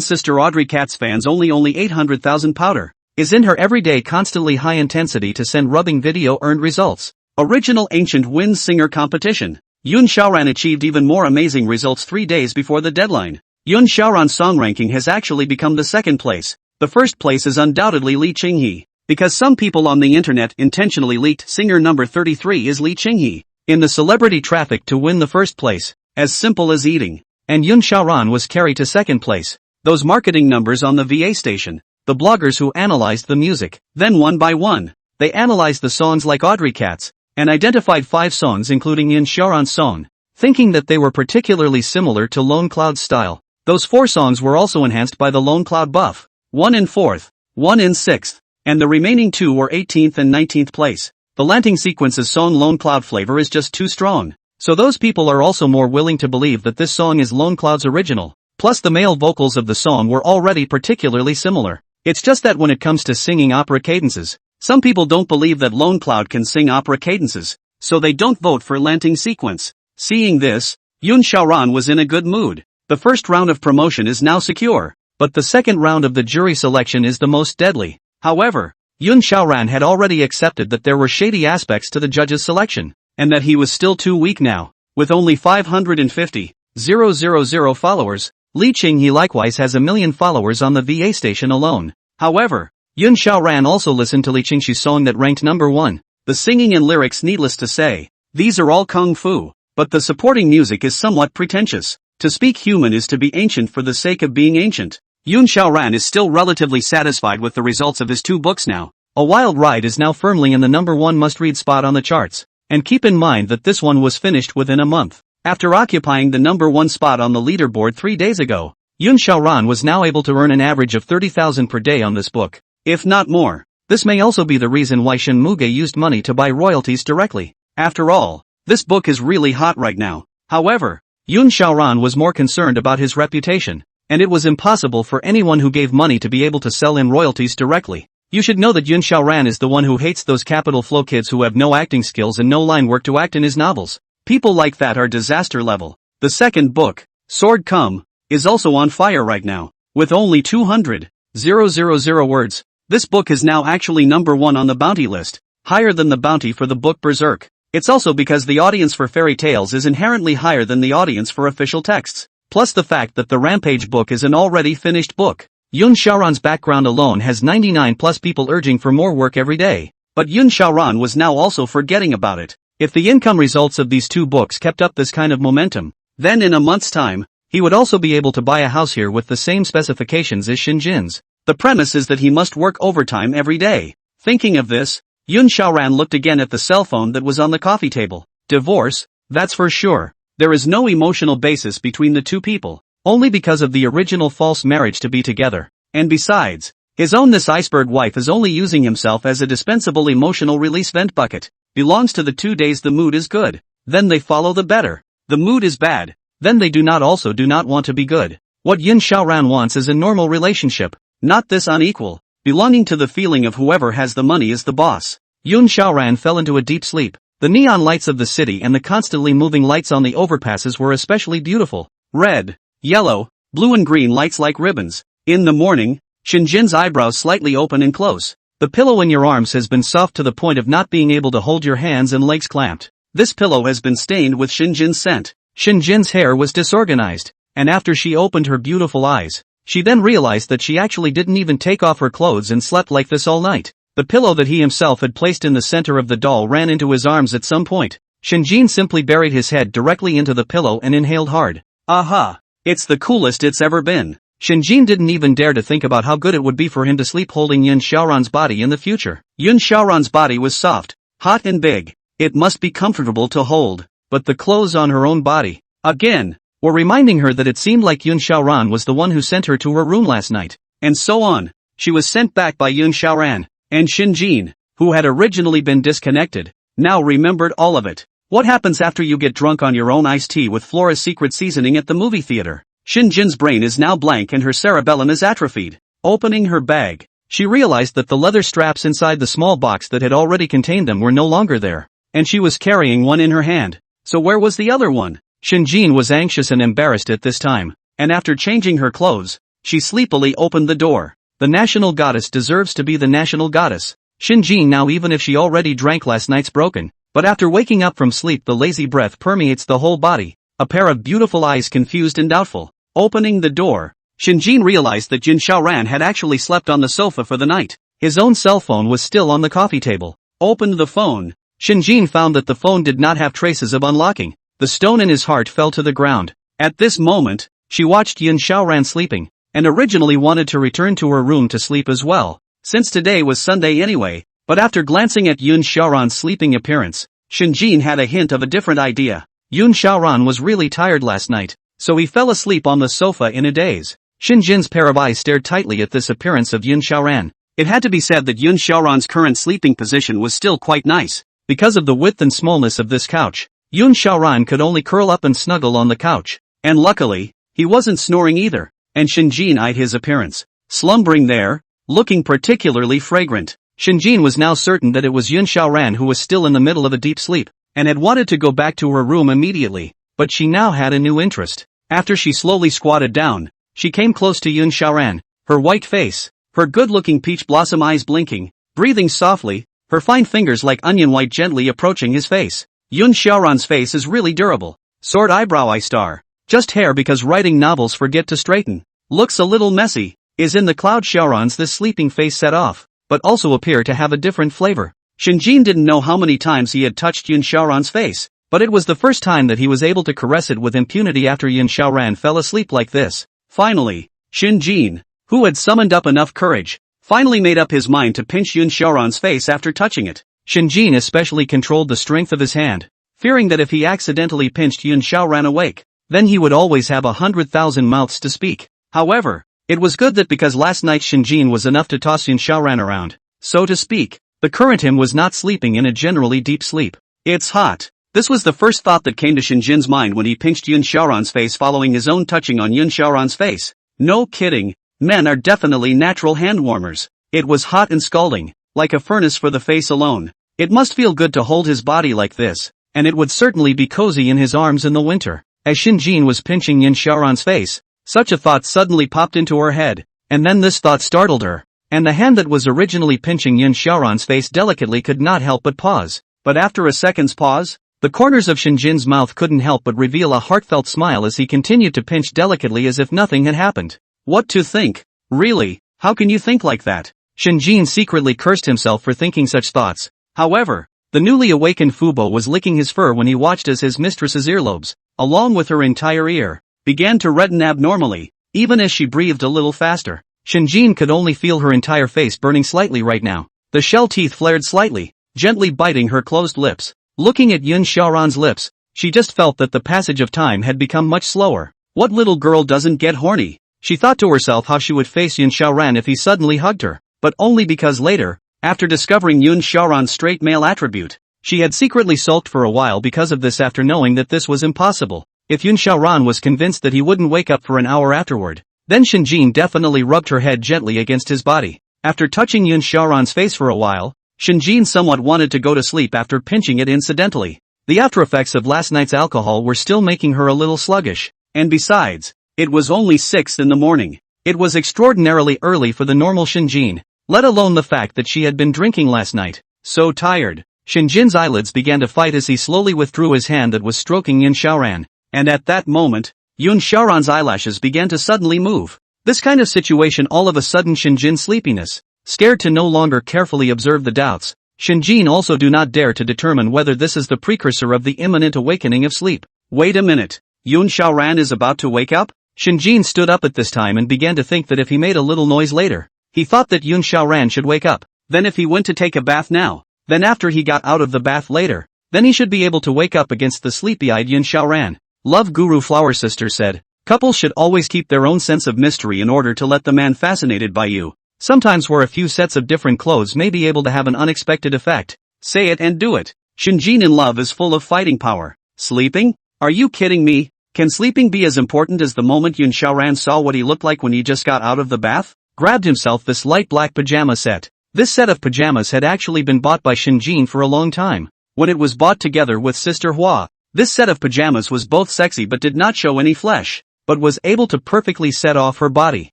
S1: sister Audrey Katz fans only 800,000 powder. Is in her everyday constantly high intensity to send rubbing video earned results. Original Ancient wins singer competition. Yun Xiaoran achieved even more amazing results 3 days before the deadline. Yun Xiaoran's song ranking has actually become the second place. The first place is undoubtedly Li Qinghe. Because some people on the internet intentionally leaked singer number 33 is Li Qinghe. In the celebrity traffic to win the first place. As simple as eating. And Yun Xiaoran was carried to second place. Those marketing numbers on the VA station. The bloggers who analyzed the music. Then one by one, they analyzed the songs like Audrey Katz. And identified 5 songs including Yun Xiaoran's song, thinking that they were particularly similar to Lone Cloud's style. Those 4 songs were also enhanced by the Lone Cloud buff, 1 in 4th, 1 in 6th, and the remaining 2 were 18th and 19th place. The Lanting Sequence's song Lone Cloud flavor is just too strong, so those people are also more willing to believe that this song is Lone Cloud's original. Plus the male vocals of the song were already particularly similar. It's just that when it comes to singing opera cadences, some people don't believe that Lone Cloud can sing opera cadences, so they don't vote for Lanting Sequence. Seeing this, Yun Xiaoran was in a good mood. The first round of promotion is now secure, but the second round of the jury selection is the most deadly. However, Yun Xiaoran had already accepted that there were shady aspects to the judges' selection, and that he was still too weak now. With only 550,000 followers, Li Qinghe likewise has 1 million followers on the VA station alone. However, Yun Xiaoran also listened to Li Qinghe's song that ranked number 1. The singing and lyrics, needless to say, these are all kung fu, but the supporting music is somewhat pretentious. To speak human is to be ancient for the sake of being ancient. Yun Xiaoran is still relatively satisfied with the results of his 2 books now. A Wild Ride is now firmly in the number 1 must-read spot on the charts, and keep in mind that this one was finished within a month. After occupying the number 1 spot on the leaderboard 3 days ago, Yun Xiaoran was now able to earn an average of 30,000 per day on this book. If not more. This may also be the reason why Shen Muge used money to buy royalties directly. After all, this book is really hot right now. However, Yun Xiaoran was more concerned about his reputation, and it was impossible for anyone who gave money to be able to sell in royalties directly. You should know that Yun Xiaoran is the one who hates those capital flow kids who have no acting skills and no line work to act in his novels. People like that are disaster level. The second book, Sword Come, is also on fire right now, with only 200,000 words. This book is now actually number 1 on the bounty list, higher than the bounty for the book Berserk. It's also because the audience for fairy tales is inherently higher than the audience for official texts, plus the fact that the Rampage book is an already finished book. Yun Xiaoran's background alone has 99 plus people urging for more work every day, but Yun Xiaoran was now also forgetting about it. If the income results of these 2 books kept up this kind of momentum, then in a month's time, he would also be able to buy a house here with the same specifications as Shinjin's. The premise is that he must work overtime every day. Thinking of this, Yun Xiaoran looked again at the cell phone that was on the coffee table. Divorce, that's for sure. There is no emotional basis between the 2 people, only because of the original false marriage to be together. And besides, his own this iceberg wife is only using himself as a dispensable emotional release vent bucket. Belongs to the 2 days the mood is good, then they follow the better. The mood is bad, then they do not want to be good. What Yun Xiaoran wants is a normal relationship. Not this unequal, belonging to the feeling of whoever has the money is the boss. Yun Xiaoran fell into a deep sleep. The neon lights of the city and the constantly moving lights on the overpasses were especially beautiful. Red, yellow, blue and green lights like ribbons. In the morning, Shinjin's eyebrows slightly open and close. The pillow in your arms has been soft to the point of not being able to hold your hands and legs clamped. This pillow has been stained with Shinjin's scent. Shinjin's hair was disorganized, and after she opened her beautiful eyes, she then realized that she actually didn't even take off her clothes and slept like this all night. The pillow that he himself had placed in the center of the doll ran into his arms at some point. Shinjin simply buried his head directly into the pillow and inhaled hard. Aha! It's the coolest it's ever been. Shinjin didn't even dare to think about how good it would be for him to sleep holding Yun Xiaoran's body in the future. Yun Xiaoran's body was soft, hot and big. It must be comfortable to hold, but the clothes on her own body, again, were reminding her that it seemed like Yun Xiaoran was the one who sent her to her room last night. And so on. She was sent back by Yun Xiaoran, and Shinjin, who had originally been disconnected, now remembered all of it. What happens after you get drunk on your own iced tea with Flora's secret seasoning at the movie theater? Shinjin's brain is now blank and her cerebellum is atrophied. Opening her bag, she realized that the leather straps inside the small box that had already contained them were no longer there, and she was carrying one in her hand. So where was the other one? Shinjin was anxious and embarrassed at this time, and after changing her clothes, she sleepily opened the door. The national goddess deserves to be the national goddess. Shinjin now, even if she already drank last night's broken, but after waking up from sleep the lazy breath permeates the whole body, a pair of beautiful eyes confused and doubtful. Opening the door, Shinjin realized that Jin Xiaoran had actually slept on the sofa for the night. His own cell phone was still on the coffee table. Opened the phone. Shinjin found that the phone did not have traces of unlocking. The stone in his heart fell to the ground. At this moment, she watched Yin Xiaoran sleeping, and originally wanted to return to her room to sleep as well, since today was Sunday anyway, but after glancing at Yun Xiaoran's sleeping appearance, Shinjin had a hint of a different idea. Yun Xiaoran was really tired last night, so he fell asleep on the sofa in a daze. Shinjin's pair of eyes stared tightly at this appearance of Yun Xiaoran. It had to be said that Yun Xiaoran's current sleeping position was still quite nice. Because of the width and smallness of this couch, Yun Xiaoran could only curl up and snuggle on the couch. And luckily, he wasn't snoring either, and Shinjin eyed his appearance. Slumbering there, looking particularly fragrant. Shinjin was now certain that it was Yun Xiaoran who was still in the middle of a deep sleep, and had wanted to go back to her room immediately, but she now had a new interest. After she slowly squatted down, she came close to Yun Xiaoran, her white face, her good-looking peach blossom eyes blinking, breathing softly, her fine fingers like onion white gently approaching his face. Yun Xiaoran's face is really durable. Sword eyebrow eye star. Just hair because writing novels forget to straighten. Looks a little messy. Is in the cloud. Xiaoran's this sleeping face set off, but also appear to have a different flavor. Shinjin didn't know how many times he had touched Yun Xiaoran's face, but it was the first time that he was able to caress it with impunity after Yun Xiaoran fell asleep like this. Finally, Shinjin, who had summoned up enough courage, finally made up his mind to pinch Yun Xiaoran's face after touching it. Shinjin especially controlled the strength of his hand, fearing that if he accidentally pinched Yun Xiaoran awake, then he would always have 100,000 mouths to speak. However, it was good that because last night Shinjin was enough to toss Yun Xiaoran around, so to speak, the current him was not sleeping in a generally deep sleep. It's hot. This was the first thought that came to Shinjin's mind when he pinched Yun Xiaoran's face following his own touching on Yun Xiaoran's face. No kidding, men are definitely natural hand warmers. It was hot and scalding, like a furnace for the face alone. It must feel good to hold his body like this, and it would certainly be cozy in his arms in the winter. As Shinjin was pinching Yun Xiaoran's face, such a thought suddenly popped into her head, and then this thought startled her, and the hand that was originally pinching Yun Xiaoran's face delicately could not help but pause. But after a second's pause, the corners of Shinjin's mouth couldn't help but reveal a heartfelt smile as he continued to pinch delicately as if nothing had happened. What to think? Really, how can you think like that? Shinjin secretly cursed himself for thinking such thoughts. However, the newly awakened Fubo was licking his fur when he watched as his mistress's earlobes, along with her entire ear, began to redden abnormally, even as she breathed a little faster. Shinjin could only feel her entire face burning slightly right now. The shell teeth flared slightly, gently biting her closed lips. Looking at Yun Xiaoran's lips, she just felt that the passage of time had become much slower. What little girl doesn't get horny? She thought to herself how she would face Yun Xiaoran if he suddenly hugged her, but only because later, after discovering Yun Xiaoran's straight male attribute, she had secretly sulked for a while because of this after knowing that this was impossible. If Yun Xiaoran was convinced that he wouldn't wake up for an hour afterward, then Shinjin definitely rubbed her head gently against his body. After touching Yun Xiaoran's face for a while, Shinjin somewhat wanted to go to sleep after pinching it incidentally. The after-effects of last night's alcohol were still making her a little sluggish, and besides, it was only 6 in the morning. It was extraordinarily early for the normal Shinjin, let alone the fact that she had been drinking last night. So tired, Shinjin's eyelids began to fight as he slowly withdrew his hand that was stroking Yun Xiaoran, and at that moment, Yun Xiaoran's eyelashes began to suddenly move. This kind of situation all of a sudden Shinjin's sleepiness, scared to no longer carefully observe the doubts, Shinjin also do not dare to determine whether this is the precursor of the imminent awakening of sleep. Wait a minute, Yun Xiaoran is about to wake up? Shinjin stood up at this time and began to think that if he made a little noise later, he thought that Yun Xiaoran should wake up. Then if he went to take a bath now, then after he got out of the bath later, then he should be able to wake up against the sleepy-eyed Yun Xiaoran. Love Guru Flower Sister said, couples should always keep their own sense of mystery in order to let the man fascinated by you. Sometimes where a few sets of different clothes may be able to have an unexpected effect. Say it and do it. Shinjin in love is full of fighting power. Sleeping? Are you kidding me? Can sleeping be as important as the moment Yun Xiaoran saw what he looked like when he just got out of the bath? Grabbed himself this light black pajama set. This set of pajamas had actually been bought by Shinjin for a long time. When it was bought together with Sister Hua, this set of pajamas was both sexy but did not show any flesh, but was able to perfectly set off her body.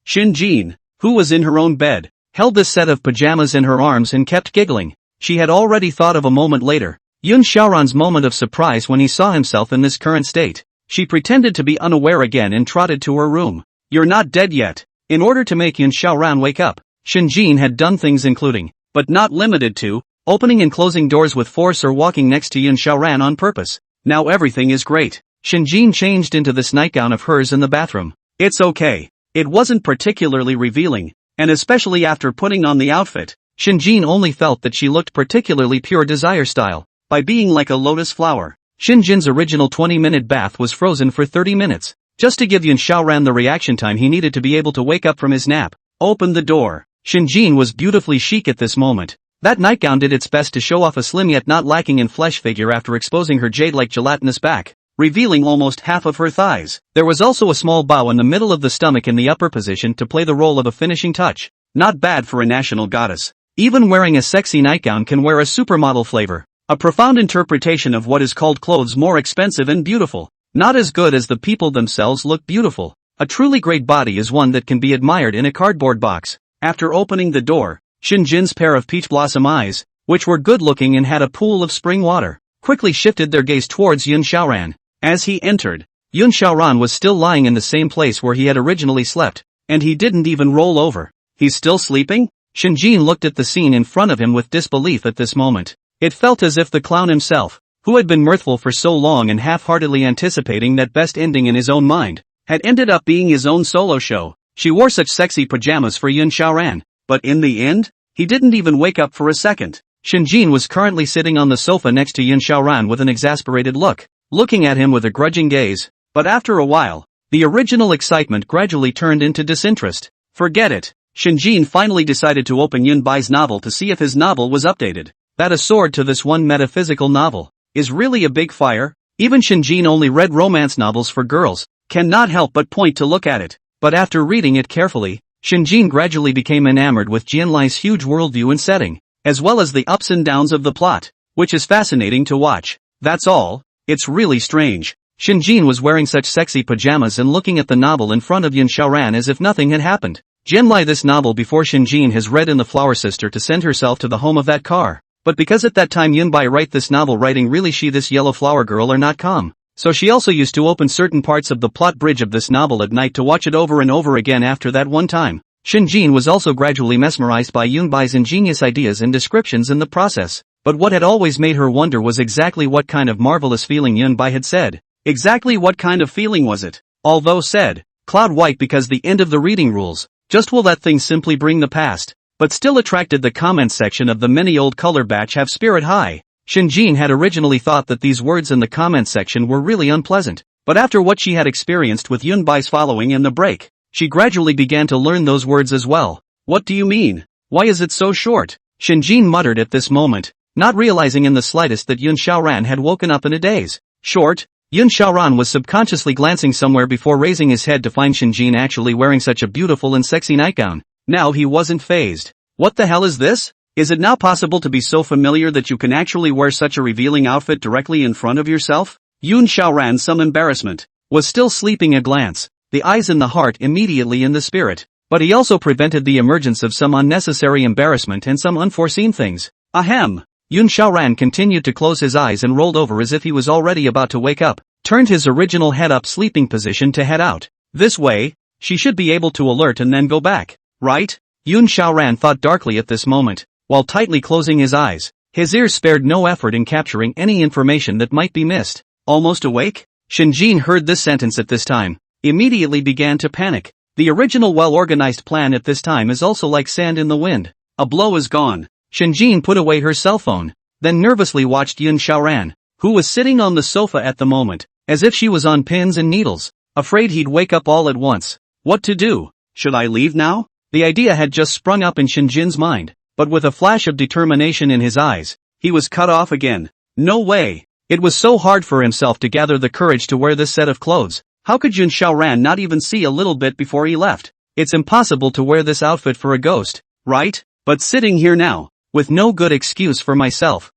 S1: Shinjin, who was in her own bed, held this set of pajamas in her arms and kept giggling. She had already thought of a moment later, Yun Xiaoran's moment of surprise when he saw himself in this current state. She pretended to be unaware again and trotted to her room. You're not dead yet. In order to make Yun Xiaoran wake up, Shinjin had done things including, but not limited to, opening and closing doors with force or walking next to Yun Xiaoran on purpose. Now everything is great. Shinjin changed into this nightgown of hers in the bathroom. It's okay. It wasn't particularly revealing, and especially after putting on the outfit, Shinjin only felt that she looked particularly pure desire style, by being like a lotus flower. Shinjin's original 20-minute bath was frozen for 30 minutes, just to give Yun Xiaoran the reaction time he needed to be able to wake up from his nap. Open the door. Shinjin was beautifully chic at this moment. That nightgown did its best to show off a slim yet not lacking in flesh figure after exposing her jade-like gelatinous back, revealing almost half of her thighs. There was also a small bow in the middle of the stomach in the upper position to play the role of a finishing touch. Not bad for a national goddess. Even wearing a sexy nightgown can wear a supermodel flavor. A profound interpretation of what is called clothes more expensive and beautiful. Not as good as the people themselves look beautiful. A truly great body is one that can be admired in a cardboard box. After opening the door, Shinjin's pair of peach blossom eyes, which were good-looking and had a pool of spring water, quickly shifted their gaze towards Yun Xiaoran. As he entered, Yun Xiaoran was still lying in the same place where he had originally slept, and he didn't even roll over. He's still sleeping? Shinjin looked at the scene in front of him with disbelief at this moment. It felt as if the clown himself, who had been mirthful for so long and half-heartedly anticipating that best ending in his own mind, had ended up being his own solo show. She wore such sexy pajamas for Yun Xiaoran, but in the end, he didn't even wake up for a second. Shinjin was currently sitting on the sofa next to Yun Xiaoran with an exasperated look, looking at him with a grudging gaze, but after a while, the original excitement gradually turned into disinterest. Forget it. Shinjin finally decided to open Yun Bai's novel to see if his novel was updated. That a sword to this one metaphysical novel is really a big fire. Even Shinjin only read romance novels for girls, cannot help but point to look at it. But after reading it carefully, Shinjin gradually became enamored with Jianlai's huge worldview and setting, as well as the ups and downs of the plot, which is fascinating to watch. That's all. It's really strange. Shinjin was wearing such sexy pajamas and looking at the novel in front of Yun Xiaoran as if nothing had happened. Jianlai this novel before Shinjin has read in the Flower Sister to send herself to the home of that car. But because at that time Yunbai write this novel writing really she this yellow flower girl are not calm. So she also used to open certain parts of the plot bridge of this novel at night to watch it over and over again after that one time. Shinjin was also gradually mesmerized by Yunbai's ingenious ideas and descriptions in the process. But what had always made her wonder was exactly what kind of marvelous feeling Yunbai had said. Exactly what kind of feeling was it? Although said, cloud white because the end of the reading rules, just will that thing simply bring the past. But still attracted the comments section of the many old color batch have spirit high. Shinjin had originally thought that these words in the comments section were really unpleasant, but after what she had experienced with Yunbai's following and the break, she gradually began to learn those words as well. What do you mean? Why is it so short? Shinjin muttered at this moment, not realizing in the slightest that Yun Xiaoran had woken up in a daze. Short? Yun Xiaoran was subconsciously glancing somewhere before raising his head to find Shinjin actually wearing such a beautiful and sexy nightgown. Now he wasn't fazed. What the hell is this? Is it now possible to be so familiar that you can actually wear such a revealing outfit directly in front of yourself? Yun Xiaoran, some embarrassment, was still sleeping a glance, the eyes in the heart immediately in the spirit, but he also prevented the emergence of some unnecessary embarrassment and some unforeseen things. Ahem. Yun Xiaoran continued to close his eyes and rolled over as if he was already about to wake up, turned his original head-up sleeping position to head out. This way, she should be able to alert and then go back. Right? Yun Xiaoran thought darkly at this moment, while tightly closing his eyes. His ears spared no effort in capturing any information that might be missed. Almost awake? Shinjin heard this sentence at this time, immediately began to panic. The original well-organized plan at this time is also like sand in the wind. A blow is gone. Shinjin put away her cell phone, then nervously watched Yun Xiaoran, who was sitting on the sofa at the moment, as if she was on pins and needles, afraid he'd wake up all at once. What to do? Should I leave now? The idea had just sprung up in Shinjin's mind, but with a flash of determination in his eyes, he was cut off again. No way. It was so hard for himself to gather the courage to wear this set of clothes. How could Yun Xiaoran not even see a little bit before he left? It's impossible to wear this outfit for a ghost, right? But sitting here now, with no good excuse for myself,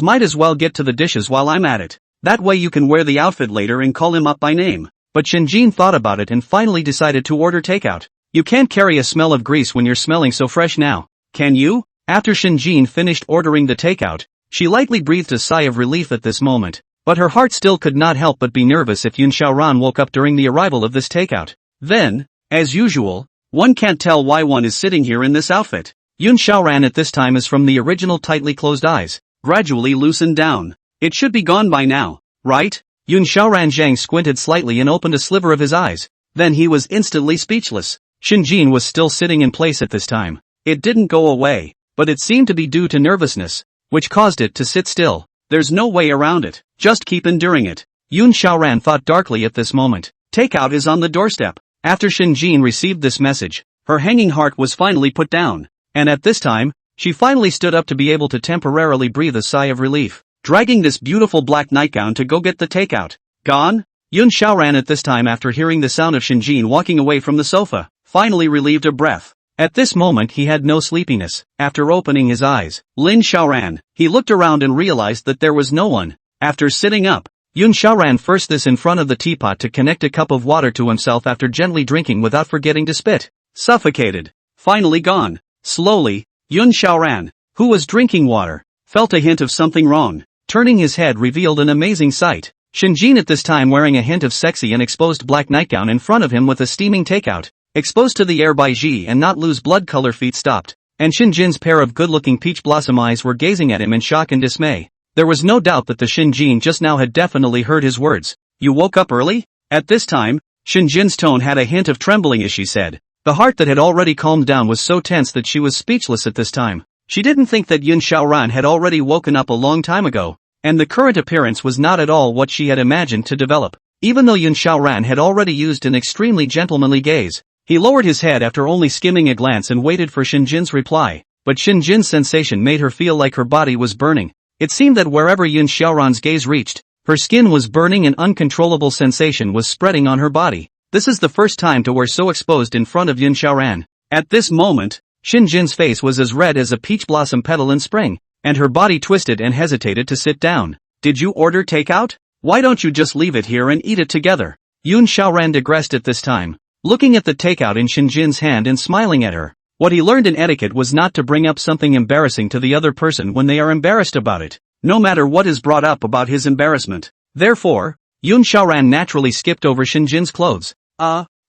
S1: might as well get to the dishes while I'm at it. That way you can wear the outfit later and call him up by name. But Shinjin thought about it and finally decided to order takeout. You can't carry a smell of grease when you're smelling so fresh now, can you? After Shinjin finished ordering the takeout, she lightly breathed a sigh of relief at this moment. But her heart still could not help but be nervous if Yun Xiaoran woke up during the arrival of this takeout. Then, as usual, one can't tell why one is sitting here in this outfit. Yun Xiaoran at this time is from the original tightly closed eyes, gradually loosened down. It should be gone by now, right? Yun Xiaoran Zhang squinted slightly and opened a sliver of his eyes. Then he was instantly speechless. Shinjin was still sitting in place at this time. It didn't go away, but it seemed to be due to nervousness, which caused it to sit still. There's no way around it. Just keep enduring it. Yun Xiaoran thought darkly at this moment. Takeout is on the doorstep. After Shinjin received this message, her hanging heart was finally put down. And at this time, she finally stood up to be able to temporarily breathe a sigh of relief, dragging this beautiful black nightgown to go get the takeout. Gone? Yun Xiaoran at this time, after hearing the sound of Shinjin walking away from the sofa, finally relieved a breath. At this moment he had no sleepiness. After opening his eyes, Lin Xiaoran, he looked around and realized that there was no one. After sitting up, Yun Xiaoran forced this in front of the teapot to connect a cup of water to himself after gently drinking without forgetting to spit. Suffocated. Finally gone. Slowly, Yun Xiaoran, who was drinking water, felt a hint of something wrong. Turning his head revealed an amazing sight. Shinjin at this time wearing a hint of sexy and exposed black nightgown in front of him with a steaming takeout. Exposed to the air by Ji and not lose blood color feet stopped, and Shinjin's pair of good-looking peach blossom eyes were gazing at him in shock and dismay. There was no doubt that the Shinjin just now had definitely heard his words. You woke up early? At this time, Shinjin's tone had a hint of trembling as she said. The heart that had already calmed down was so tense that she was speechless at this time. She didn't think that Yun Xiaoran had already woken up a long time ago, and the current appearance was not at all what she had imagined to develop. Even though Yun Xiaoran had already used an extremely gentlemanly gaze, he lowered his head after only skimming a glance and waited for Shinjin's reply. But Shinjin's sensation made her feel like her body was burning. It seemed that wherever Yun Xiaoran's gaze reached, her skin was burning and uncontrollable sensation was spreading on her body. This is the first time to wear so exposed in front of Yun Xiaoran. At this moment, Shinjin's face was as red as a peach blossom petal in spring, and her body twisted and hesitated to sit down. Did you order takeout? Why don't you just leave it here and eat it together? Yun Xiaoran digressed at this time, looking at the takeout in Shinjin's hand and smiling at her. What he learned in etiquette was not to bring up something embarrassing to the other person when they are embarrassed about it, no matter what is brought up about his embarrassment. Therefore, Yun Xiaoran naturally skipped over Shinjin's clothes.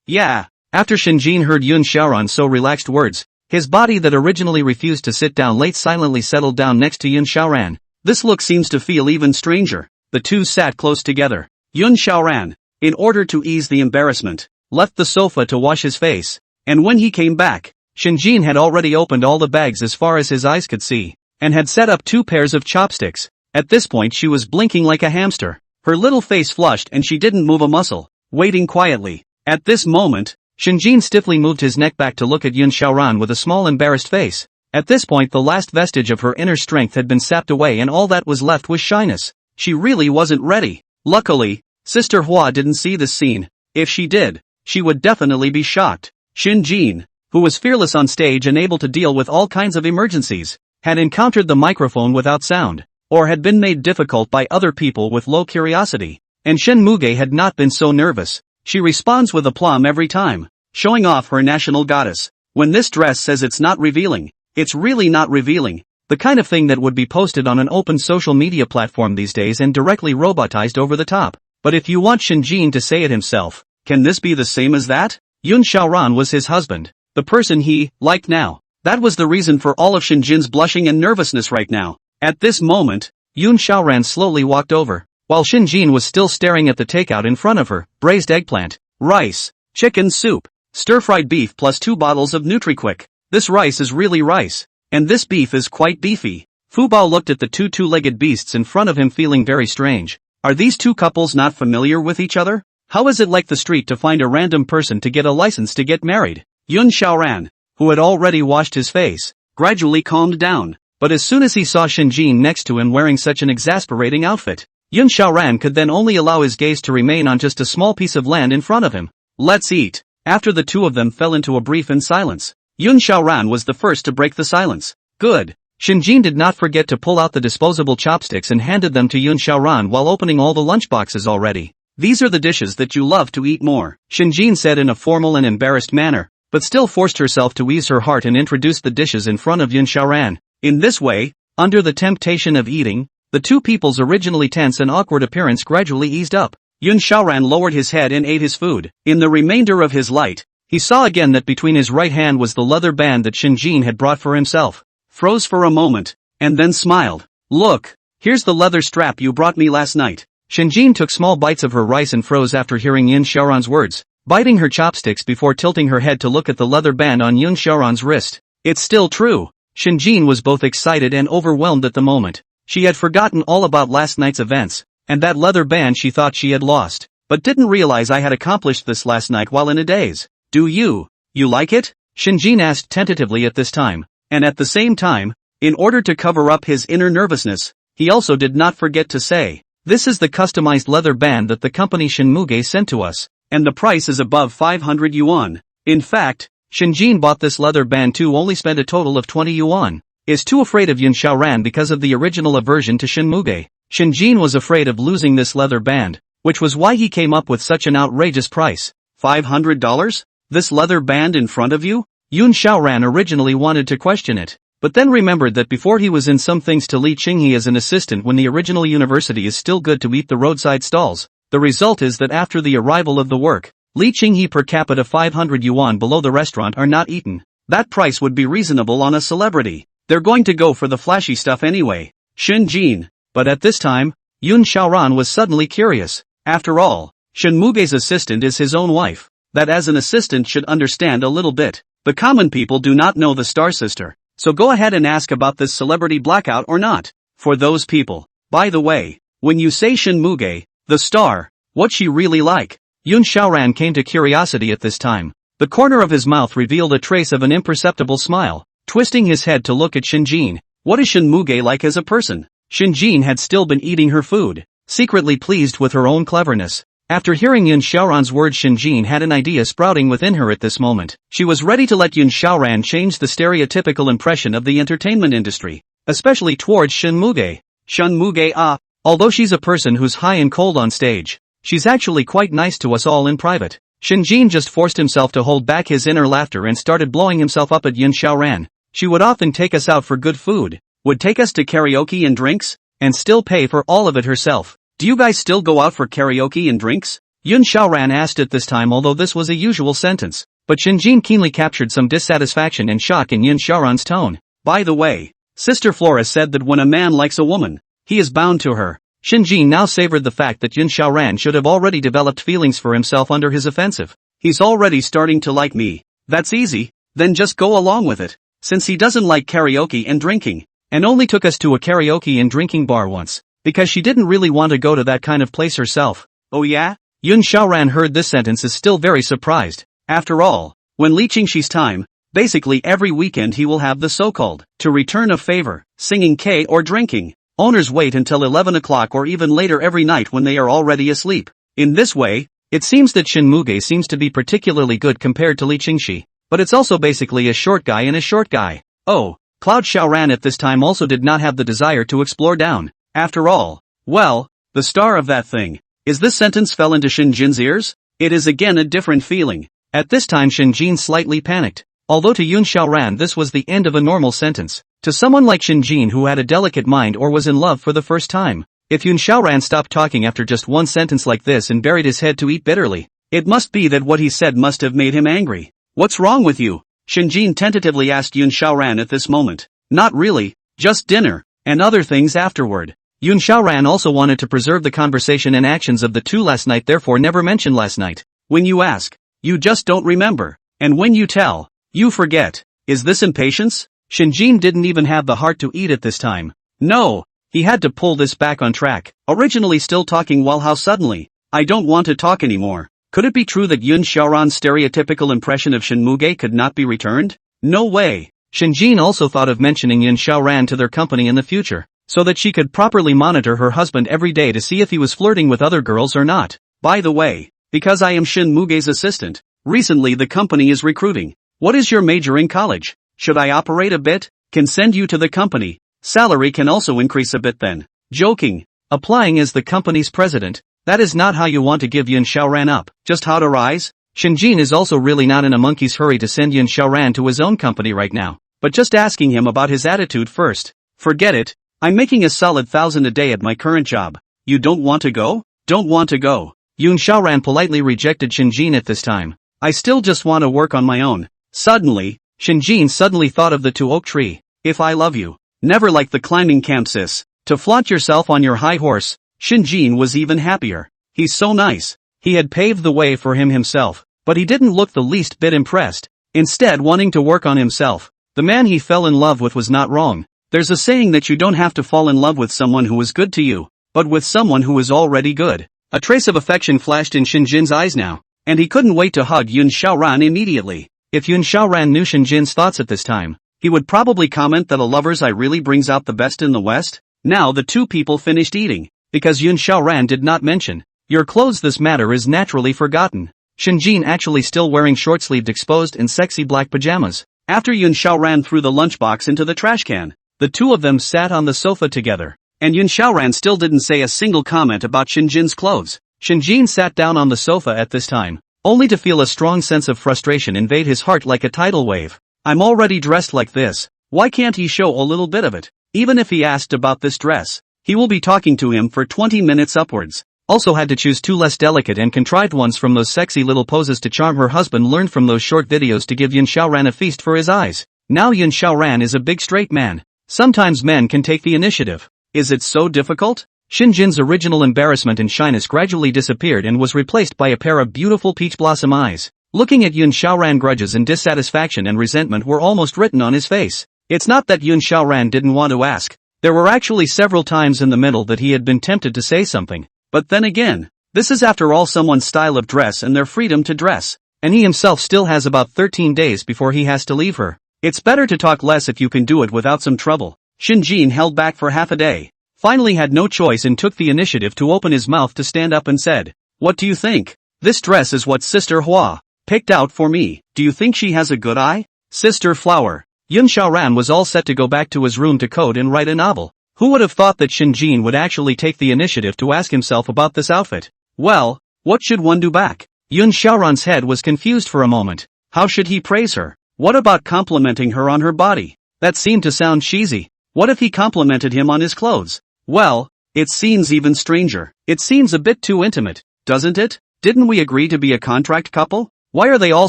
S1: Yeah. After Shinjin heard Yun Xiaoran's so relaxed words, his body that originally refused to sit down late silently settled down next to Yun Xiaoran. This look seems to feel even stranger. The two sat close together. Yun Xiaoran, in order to ease the embarrassment, left the sofa to wash his face, and when he came back, Shinjin had already opened all the bags as far as his eyes could see, and had set up 2 pairs of chopsticks. At this point she was blinking like a hamster. Her little face flushed and she didn't move a muscle, waiting quietly. At this moment, Shinjin stiffly moved his neck back to look at Yun Xiaoran with a small embarrassed face. At this point the last vestige of her inner strength had been sapped away and all that was left was shyness. She really wasn't ready. Luckily, Sister Hua didn't see this scene. If she did, she would definitely be shocked. Shinjin, who was fearless on stage and able to deal with all kinds of emergencies, had encountered the microphone without sound, or had been made difficult by other people with low curiosity. And Shen Muge had not been so nervous. She responds with aplomb every time, showing off her national goddess. When this dress says it's not revealing, it's really not revealing. The kind of thing that would be posted on an open social media platform these days and directly robotized over the top. But if you want Shinjin to say it himself, can this be the same as that? Yun Xiaoran was his husband, the person he liked now. That was the reason for all of Shinjin's blushing and nervousness right now. At this moment, Yun Xiaoran slowly walked over, while Shinjin was still staring at the takeout in front of her. Braised eggplant, rice, chicken soup, stir-fried beef plus 2 bottles of NutriQuick. This rice is really rice, and this beef is quite beefy. Fu Bao looked at the 2 two-legged beasts in front of him feeling very strange. Are these 2 couples not familiar with each other? How is it like the street to find a random person to get a license to get married? Yun Xiaoran, who had already washed his face, gradually calmed down. But as soon as he saw Shinjin next to him wearing such an exasperating outfit, Yun Xiaoran could then only allow his gaze to remain on just a small piece of land in front of him. Let's eat. After the two of them fell into a brief silence, Yun Xiaoran was the first to break the silence. Good. Shinjin did not forget to pull out the disposable chopsticks and handed them to Yun Xiaoran while opening all the lunchboxes already. These are the dishes that you love to eat more, Shinjin said in a formal and embarrassed manner, but still forced herself to ease her heart and introduced the dishes in front of Yun Xiaoran. In this way, under the temptation of eating, the two people's originally tense and awkward appearance gradually eased up. Yun Xiaoran lowered his head and ate his food. In the remainder of his light, he saw again that between his right hand was the leather band that Shinjin had brought for himself. Froze for a moment, and then smiled. Look, here's the leather strap you brought me last night. Shinjin took small bites of her rice and froze after hearing Yun Xiaoran's words, biting her chopsticks before tilting her head to look at the leather band on Yun Xiaoran's wrist. It's still true. Shinjin was both excited and overwhelmed at the moment. She had forgotten all about last night's events, and that leather band she thought she had lost, but didn't realize I had accomplished this last night while in a daze. Do you like it? Shinjin asked tentatively at this time, and at the same time, in order to cover up his inner nervousness, he also did not forget to say, this is the customized leather band that the company Shinmuge sent to us, and the price is above 500 yuan. In fact, Shinjin bought this leather band too, only spent a total of 20 yuan. Is too afraid of Yun Xiaoran because of the original aversion to Shinmuge. Shinjin was afraid of losing this leather band, which was why he came up with such an outrageous price. $500? This leather band in front of you? Yun Xiaoran originally wanted to question it, but then remembered that before he was in some things to Li Qinghe as an assistant when the original university is still good to eat the roadside stalls. The result is that after the arrival of the work, Li Qinghe per capita 500 yuan below the restaurant are not eaten. That price would be reasonable on a celebrity. They're going to go for the flashy stuff anyway. Shinjin. But at this time, Yun Xiaoran was suddenly curious. After all, Shinmuge's assistant is his own wife. That as an assistant should understand a little bit. The common people do not know the star sister. So go ahead and ask about this celebrity blackout or not. For those people. By the way, when you say Shinmuge, the star, what's she really like? Yun Xiaoran came to curiosity at this time. The corner of his mouth revealed a trace of an imperceptible smile. Twisting his head to look at Shinjin. What is Shinmuge like as a person? Shinjin had still been eating her food, secretly pleased with her own cleverness. After hearing Yun Xiaoran's words, Shinjin had an idea sprouting within her at this moment. She was ready to let Yun Xiaoran change the stereotypical impression of the entertainment industry, especially towards Shinmuge. Shinmuge although she's a person who's high and cold on stage, she's actually quite nice to us all in private. Shinjin just forced himself to hold back his inner laughter and started blowing himself up at Yun Xiaoran. She would often take us out for good food, would take us to karaoke and drinks, and still pay for all of it herself. Do you guys still go out for karaoke and drinks? Yun Xiaoran asked at this time, although this was a usual sentence. But Shinjin keenly captured some dissatisfaction and shock in Yun Xiaoran's tone. By the way, Sister Flora said that when a man likes a woman, he is bound to her. Shinjin now savored the fact that Yun Xiaoran should have already developed feelings for himself under his offensive. He's already starting to like me. That's easy, then just go along with it. Since he doesn't like karaoke and drinking, and only took us to a karaoke and drinking bar once, because she didn't really want to go to that kind of place herself. Oh yeah? Yun Xiaoran heard this sentence is still very surprised. After all, when Li Qingxi's time, basically every weekend he will have the so-called to return a favor, singing K or drinking. Owners wait until 11 o'clock or even later every night when they are already asleep. In this way, it seems that Shinmuge seems to be particularly good compared to Li Qingxi. But it's also basically a short guy and a short guy. Oh, Cloud Xiaoran at this time also did not have the desire to explore down. After all, well, the star of that thing. Is this sentence fell into Shinjin's ears? It is again a different feeling. At this time Shinjin slightly panicked. Although to Yun Xiaoran this was the end of a normal sentence, to someone like Shinjin who had a delicate mind or was in love for the first time, if Yun Xiaoran stopped talking after just one sentence like this and buried his head to eat bitterly, it must be that what he said must have made him angry. What's wrong with you? Shinjin tentatively asked Yun Xiaoran at this moment. Not really, just dinner, and other things afterward. Yun Xiaoran also wanted to preserve the conversation and actions of the two last night, therefore never mentioned last night. When you ask, you just don't remember, and when you tell, you forget. Is this impatience? Shinjin didn't even have the heart to eat at this time. No, he had to pull this back on track. Originally still talking while how suddenly, I don't want to talk anymore. Could it be true that Yun Xiaoran's stereotypical impression of Shinmuge could not be returned? No way. Shinjin also thought of mentioning Yun Xiaoran to their company in the future, so that she could properly monitor her husband every day to see if he was flirting with other girls or not. By the way, because I am Shin Muge's assistant, recently the company is recruiting. What is your major in college? Should I operate a bit? Can send you to the company. Salary can also increase a bit then. Joking. Applying as the company's president, that is not how you want to give Yun Xiaoran up, just how to rise? Shinjin is also really not in a monkey's hurry to send Yun Xiaoran to his own company right now, but just asking him about his attitude first. Forget it, I'm making a solid 1,000 a day at my current job. You don't want to go? Don't want to go. Yun Xiaoran politely rejected Shinjin at this time. I still just want to work on my own. Suddenly, Shinjin suddenly thought of the two oak tree. If I love you. Never like the climbing camp sis. To flaunt yourself on your high horse. Shinjin was even happier. He's so nice. He had paved the way for him himself, but he didn't look the least bit impressed. Instead, wanting to work on himself. The man he fell in love with was not wrong. There's a saying that you don't have to fall in love with someone who is good to you, but with someone who is already good. A trace of affection flashed in Shinjin's eyes now, and he couldn't wait to hug Yun Xiaoran immediately. If Yun Xiaoran knew Shinjin's thoughts at this time, he would probably comment that a lover's eye really brings out the best in the West. Now the two people finished eating, because Yun Xiaoran did not mention, your clothes. This matter is naturally forgotten. Shinjin actually still wearing short-sleeved exposed and sexy black pajamas. After Yun Xiaoran threw the lunchbox into the trash can, the two of them sat on the sofa together, and Yun Xiaoran still didn't say a single comment about Shinjin's clothes. Shinjin sat down on the sofa at this time, only to feel a strong sense of frustration invade his heart like a tidal wave. I'm already dressed like this, why can't he show a little bit of it? Even if he asked about this dress, he will be talking to him for 20 minutes upwards. Also had to choose two less delicate and contrived ones from those sexy little poses to charm her husband. Learned from those short videos to give Yun Xiaoran a feast for his eyes. Now Yun Xiaoran is a big straight man. Sometimes men can take the initiative. Is it so difficult? Shinjin's original embarrassment and shyness gradually disappeared and was replaced by a pair of beautiful peach blossom eyes. Looking at Yun Xiaoran, grudges and dissatisfaction and resentment were almost written on his face. It's not that Yun Xiaoran didn't want to ask. There were actually several times in the middle that he had been tempted to say something. But then again, this is after all someone's style of dress and their freedom to dress. And he himself still has about 13 days before he has to leave her. It's better to talk less if you can do it without some trouble. Shinjin held back for half a day. Finally had no choice and took the initiative to open his mouth to stand up and said, what do you think? This dress is what Sister Hua picked out for me. Do you think she has a good eye? Sister Flower. Yun Xiaoran was all set to go back to his room to code and write a novel. Who would have thought that Shinjin would actually take the initiative to ask himself about this outfit? Well, what should one do back? Yun Xiaoran's head was confused for a moment. How should he praise her? What about complimenting her on her body? That seemed to sound cheesy. What if he complimented him on his clothes? Well, it seems even stranger. It seems a bit too intimate, doesn't it? Didn't we agree to be a contract couple? Why are they all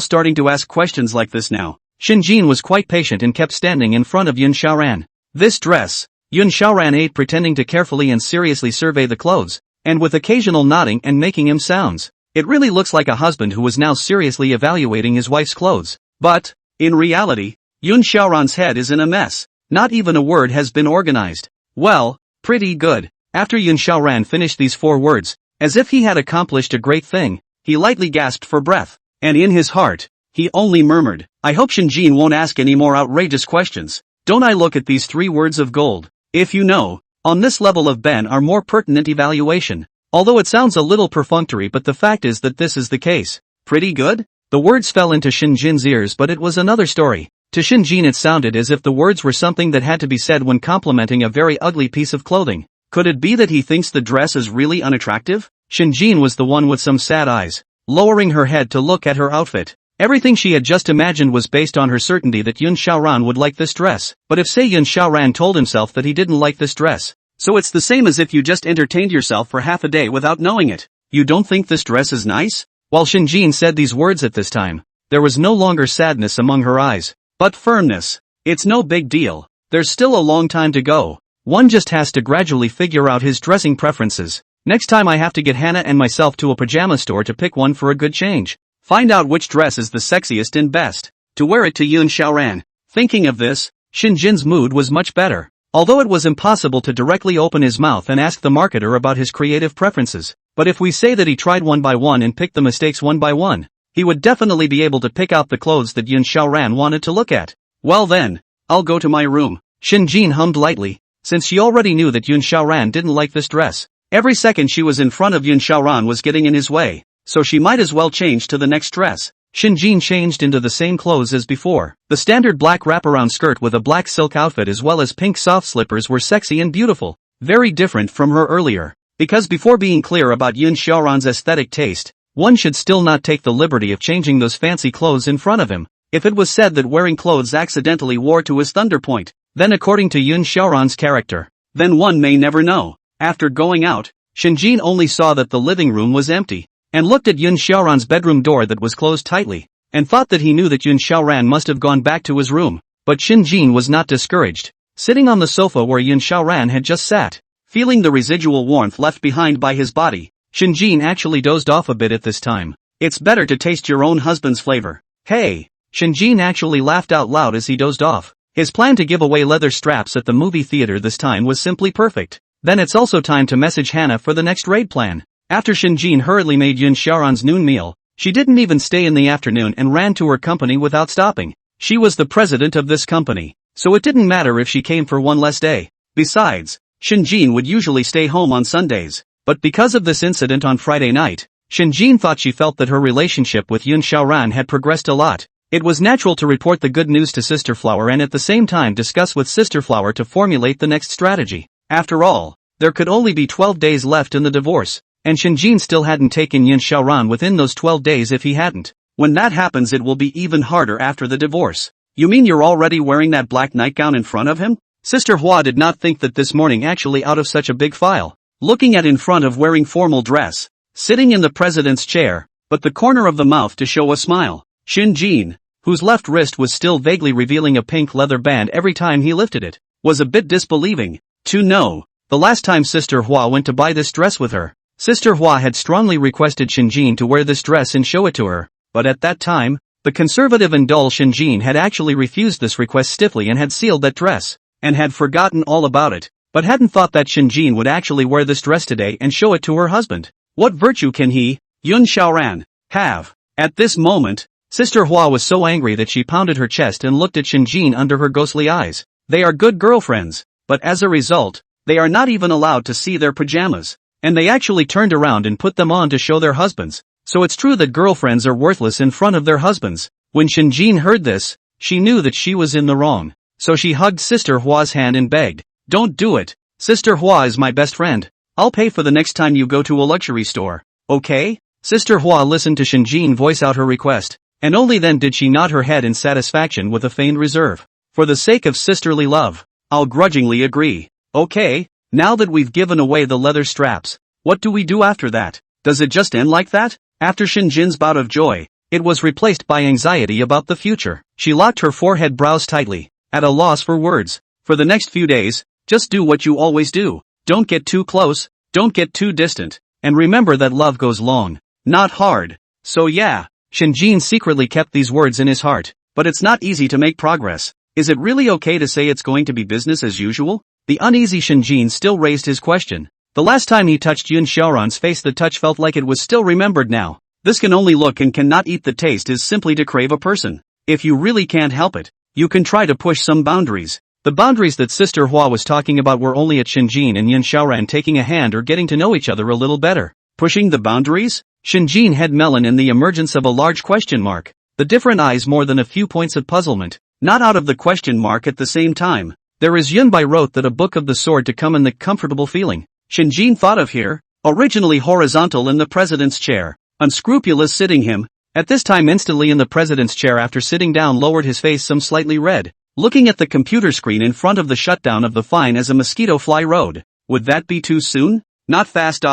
S1: starting to ask questions like this now? Shinjin was quite patient and kept standing in front of Yun Xiaoran. This dress. Yun Xiaoran ate, pretending to carefully and seriously survey the clothes, and with occasional nodding and making him sounds. It really looks like a husband who was now seriously evaluating his wife's clothes. But, in reality, Yun Xiaoran's head is in a mess. Not even a word has been organized. Well, pretty good. After Yun Xiaoran finished these 4 words, as if he had accomplished a great thing, he lightly gasped for breath, and in his heart, he only murmured, I hope Shinjin won't ask any more outrageous questions. Don't I look at these 3 words of gold? If you know, on this level of Ben are more pertinent evaluation. Although it sounds a little perfunctory, but the fact is that this is the case. Pretty good? The words fell into Shinjin's ears, but it was another story. To Shinjin it sounded as if the words were something that had to be said when complimenting a very ugly piece of clothing. Could it be that he thinks the dress is really unattractive? Shinjin was the one with some sad eyes, lowering her head to look at her outfit. Everything she had just imagined was based on her certainty that Yun Xiaoran would like this dress. But if say Yun Xiaoran told himself that he didn't like this dress, so it's the same as if you just entertained yourself for half a day without knowing it. You don't think this dress is nice? While Shinjin said these words at this time, there was no longer sadness among her eyes, but firmness. It's no big deal. There's still a long time to go. One just has to gradually figure out his dressing preferences. Next time I have to get Hannah and myself to a pajama store to pick one for a good change. Find out which dress is the sexiest and best, to wear it to Yun Xiaoran. Thinking of this, Shinjin's mood was much better. Although it was impossible to directly open his mouth and ask the marketer about his creative preferences, but if we say that he tried one by one and picked the mistakes one by one, he would definitely be able to pick out the clothes that Yun Xiaoran wanted to look at. Well then, I'll go to my room. Shinjin hummed lightly, since she already knew that Yun Xiaoran didn't like this dress. Every second she was in front of Yun Xiaoran was getting in his way, so she might as well change to the next dress. Shinjin changed into the same clothes as before. The standard black wraparound skirt with a black silk outfit as well as pink soft slippers were sexy and beautiful, very different from her earlier. Because before being clear about Yun Xiaoran's aesthetic taste, one should still not take the liberty of changing those fancy clothes in front of him. If it was said that wearing clothes accidentally wore to his thunder point, then according to Yun Xiaoran's character, then one may never know. After going out, Shinjin only saw that the living room was empty, and looked at Yun Xiaoran's bedroom door that was closed tightly, and thought that he knew that Yun Xiaoran must have gone back to his room. But Shinjin was not discouraged. Sitting on the sofa where Yun Xiaoran had just sat, feeling the residual warmth left behind by his body, Shinjin actually dozed off a bit at this time. It's better to taste your own husband's flavor. Hey! Shinjin actually laughed out loud as he dozed off. His plan to give away leather straps at the movie theater this time was simply perfect. Then it's also time to message Hannah for the next raid plan. After Shinjin hurriedly made Yun Xiaoran's noon meal, she didn't even stay in the afternoon and ran to her company without stopping. She was the president of this company, so it didn't matter if she came for one less day. Besides, Shinjin would usually stay home on Sundays, but because of this incident on Friday night, Shinjin thought she felt that her relationship with Yun Xiaoran had progressed a lot. It was natural to report the good news to Sister Flower and at the same time discuss with Sister Flower to formulate the next strategy. After all, there could only be 12 days left in the divorce, and Shinjin still hadn't taken Yun Xiaoran within those 12 days if he hadn't. When that happens it will be even harder after the divorce. You mean you're already wearing that black nightgown in front of him? Sister Hua did not think that this morning actually out of such a big file. Looking at in front of wearing formal dress, sitting in the president's chair, but the corner of the mouth to show a smile. Shinjin, whose left wrist was still vaguely revealing a pink leather band every time he lifted it, was a bit disbelieving. To know, the last time Sister Hua went to buy this dress with her, Sister Hua had strongly requested Shinjin to wear this dress and show it to her, but at that time, the conservative and dull Shinjin had actually refused this request stiffly and had sealed that dress, and had forgotten all about it, but hadn't thought that Shinjin would actually wear this dress today and show it to her husband. What virtue can he, Yun Xiaoran, have? At this moment, Sister Hua was so angry that she pounded her chest and looked at Shinjin under her ghostly eyes. They are good girlfriends, but as a result, they are not even allowed to see their pajamas, and they actually turned around and put them on to show their husbands. So it's true that girlfriends are worthless in front of their husbands. When Shinjin heard this, she knew that she was in the wrong, so she hugged Sister Hua's hand and begged, "Don't do it. Sister Hua is my best friend. I'll pay for the next time you go to a luxury store, okay?" Sister Hua listened to Shinjin voice out her request, and only then did she nod her head in satisfaction with a feigned reserve. "For the sake of sisterly love, I'll grudgingly agree. Okay, now that we've given away the leather straps, what do we do after that? Does it just end like that?" After Shinjin's bout of joy, it was replaced by anxiety about the future. She locked her forehead brows tightly, at a loss for words. For the next few days, just do what you always do. Don't get too close, don't get too distant, and remember that love goes long, not hard. So yeah, Shinjin secretly kept these words in his heart, but it's not easy to make progress. Is it really okay to say it's going to be business as usual? The uneasy Shinjin still raised his question. The last time he touched Yun Xiaoran's face the touch felt like it was still remembered now. This can only look and cannot eat the taste is simply to crave a person. If you really can't help it, you can try to push some boundaries. The boundaries that Sister Hua was talking about were only at Shinjin and Yun Xiaoran taking a hand or getting to know each other a little better. Pushing the boundaries? Shinjin had melon in the emergence of a large question mark. The different eyes more than a few points of puzzlement, not out of the question mark at the same time. There is Yunbai wrote that a book of the sword to come in the comfortable feeling. Shinjin thought of here, originally horizontal in the president's chair, unscrupulous sitting him, at this time instantly in the president's chair after sitting down lowered his face some slightly red, looking at the computer screen in front of the shutdown of the fine as a mosquito fly road. Would that be too soon? Not fast.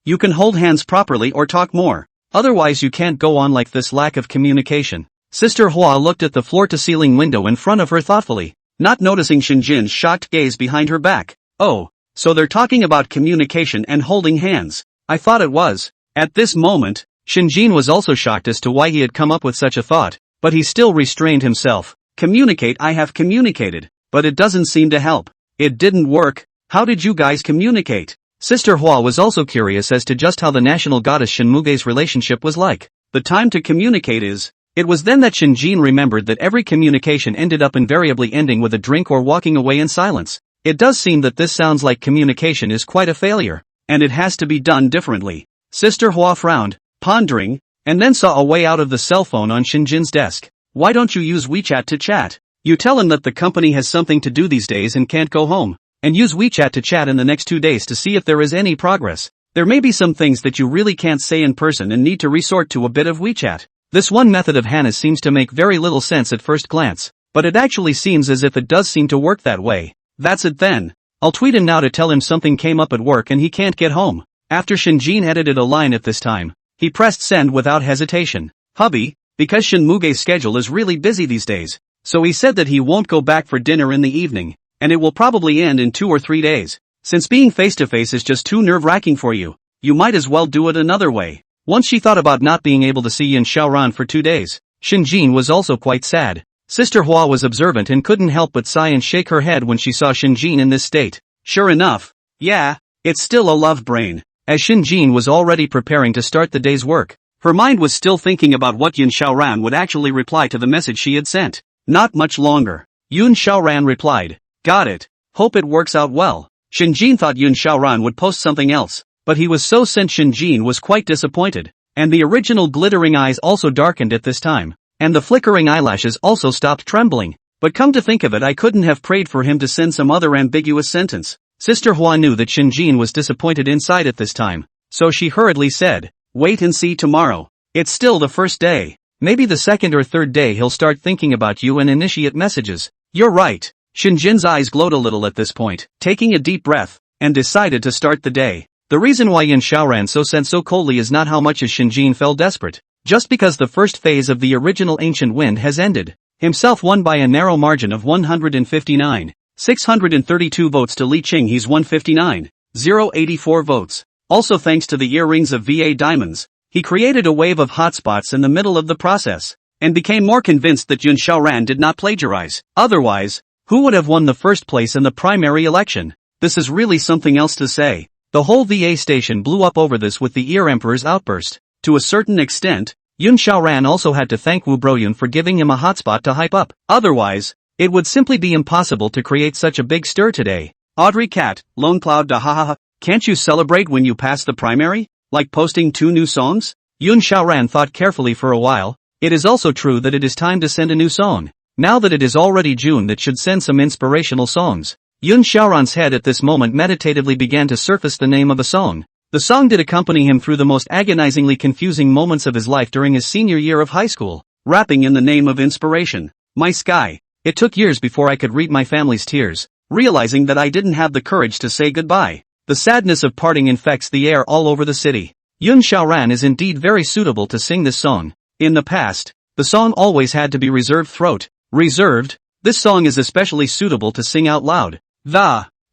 S1: You can hold hands properly or talk more. Otherwise you can't go on like this. Lack of communication. Sister Hua looked at the floor-to-ceiling window in front of her thoughtfully, not noticing Shinjin's shocked gaze behind her back. Oh, so they're talking about communication and holding hands. I thought it was. At this moment, Shinjin was also shocked as to why he had come up with such a thought, but he still restrained himself. Communicate. I have communicated, but it doesn't seem to help. It didn't work. How did you guys communicate? Sister Hua was also curious as to just how the national goddess Shinmuge's relationship was like. The time to communicate is It was then that Shinjin remembered that every communication ended up invariably ending with a drink or walking away in silence. It does seem that this sounds like communication is quite a failure, and it has to be done differently. Sister Hua frowned, pondering, and then saw a way out of the cell phone on Shinjin's desk. Why don't you use WeChat to chat? You tell him that the company has something to do these days and can't go home, and use WeChat to chat in the next 2 days to see if there is any progress. There may be some things that you really can't say in person and need to resort to a bit of WeChat. This one method of Hannah's seems to make very little sense at first glance, but it actually seems as if it does seem to work that way. That's it then. I'll tweet him now to tell him something came up at work and he can't get home. After Shinjin edited a line at this time, he pressed send without hesitation. Hubby, because Shinmuge's schedule is really busy these days, so he said that he won't go back for dinner in the evening, and it will probably end in 2 or 3 days. Since being face-to-face is just too nerve-wracking for you, you might as well do it another way. Once she thought about not being able to see Yin Xiaoran for 2 days, Shinjin was also quite sad. Sister Hua was observant and couldn't help but sigh and shake her head when she saw Shinjin in this state. Sure enough, yeah, it's still a love brain. As Shinjin was already preparing to start the day's work, her mind was still thinking about what Yin Xiaoran would actually reply to the message she had sent. Not much longer. Yun Xiaoran replied, "Got it. Hope it works out well." Shinjin thought Yun Xiaoran would post something else, but he was so sent. Shinjin was quite disappointed, and the original glittering eyes also darkened at this time, and the flickering eyelashes also stopped trembling. But come to think of it, I couldn't have prayed for him to send some other ambiguous sentence. Sister Hua knew that Shinjin was disappointed inside at this time, so she hurriedly said, "Wait and see tomorrow. It's still the first day. Maybe the second or third day he'll start thinking about you and initiate messages." "You're right." Shinjin's eyes glowed a little at this point, taking a deep breath, and decided to start the day. The reason why Yin Xiaoran so sent so coldly is not how much as Shinjin fell desperate. Just because the first phase of the original Ancient Wind has ended. Himself won by a narrow margin of 159,632 votes to Li Qinghe's 159,084 votes. Also thanks to the earrings of VA diamonds, he created a wave of hotspots in the middle of the process, and became more convinced that Yun Xiaoran did not plagiarize. Otherwise, who would have won the first place in the primary election? This is really something else to say. The whole VA station blew up over this with the Ear Emperor's outburst. To a certain extent, Yun Xiaoran also had to thank Wu Broyun for giving him a hotspot to hype up. Otherwise, it would simply be impossible to create such a big stir today. Audrey Cat, Lone Cloud da ha ha ha, can't you celebrate when you pass the primary? Like posting 2 new songs? Yun Xiaoran thought carefully for a while. It is also true that it is time to send a new song. Now that it is already June, that should send some inspirational songs. Yun Xiaoran's head at this moment meditatively began to surface the name of a song. The song did accompany him through the most agonizingly confusing moments of his life during his senior year of high school, rapping in the name of inspiration. My sky. It took years before I could read my family's tears, realizing that I didn't have the courage to say goodbye. The sadness of parting infects the air all over the city. Yun Xiaoran is indeed very suitable to sing this song. In the past, the song always had to be reserved throat. Reserved? This song is especially suitable to sing out loud.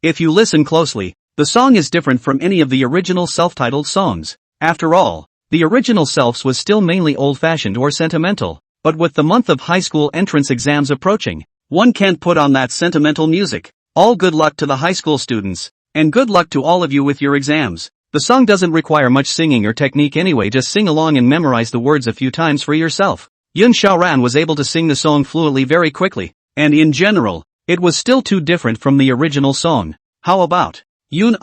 S1: If you listen closely, the song is different from any of the original self-titled songs. After all, the original selves was still mainly old-fashioned or sentimental, but with the month of high school entrance exams approaching, one can't put on that sentimental music. All good luck to the high school students, and good luck to all of you with your exams. The song doesn't require much singing or technique anyway, just sing along and memorize the words a few times for yourself. Yun Xiaoran was able to sing the song fluently very quickly, and in general, it was still too different from the original song. How about, Yun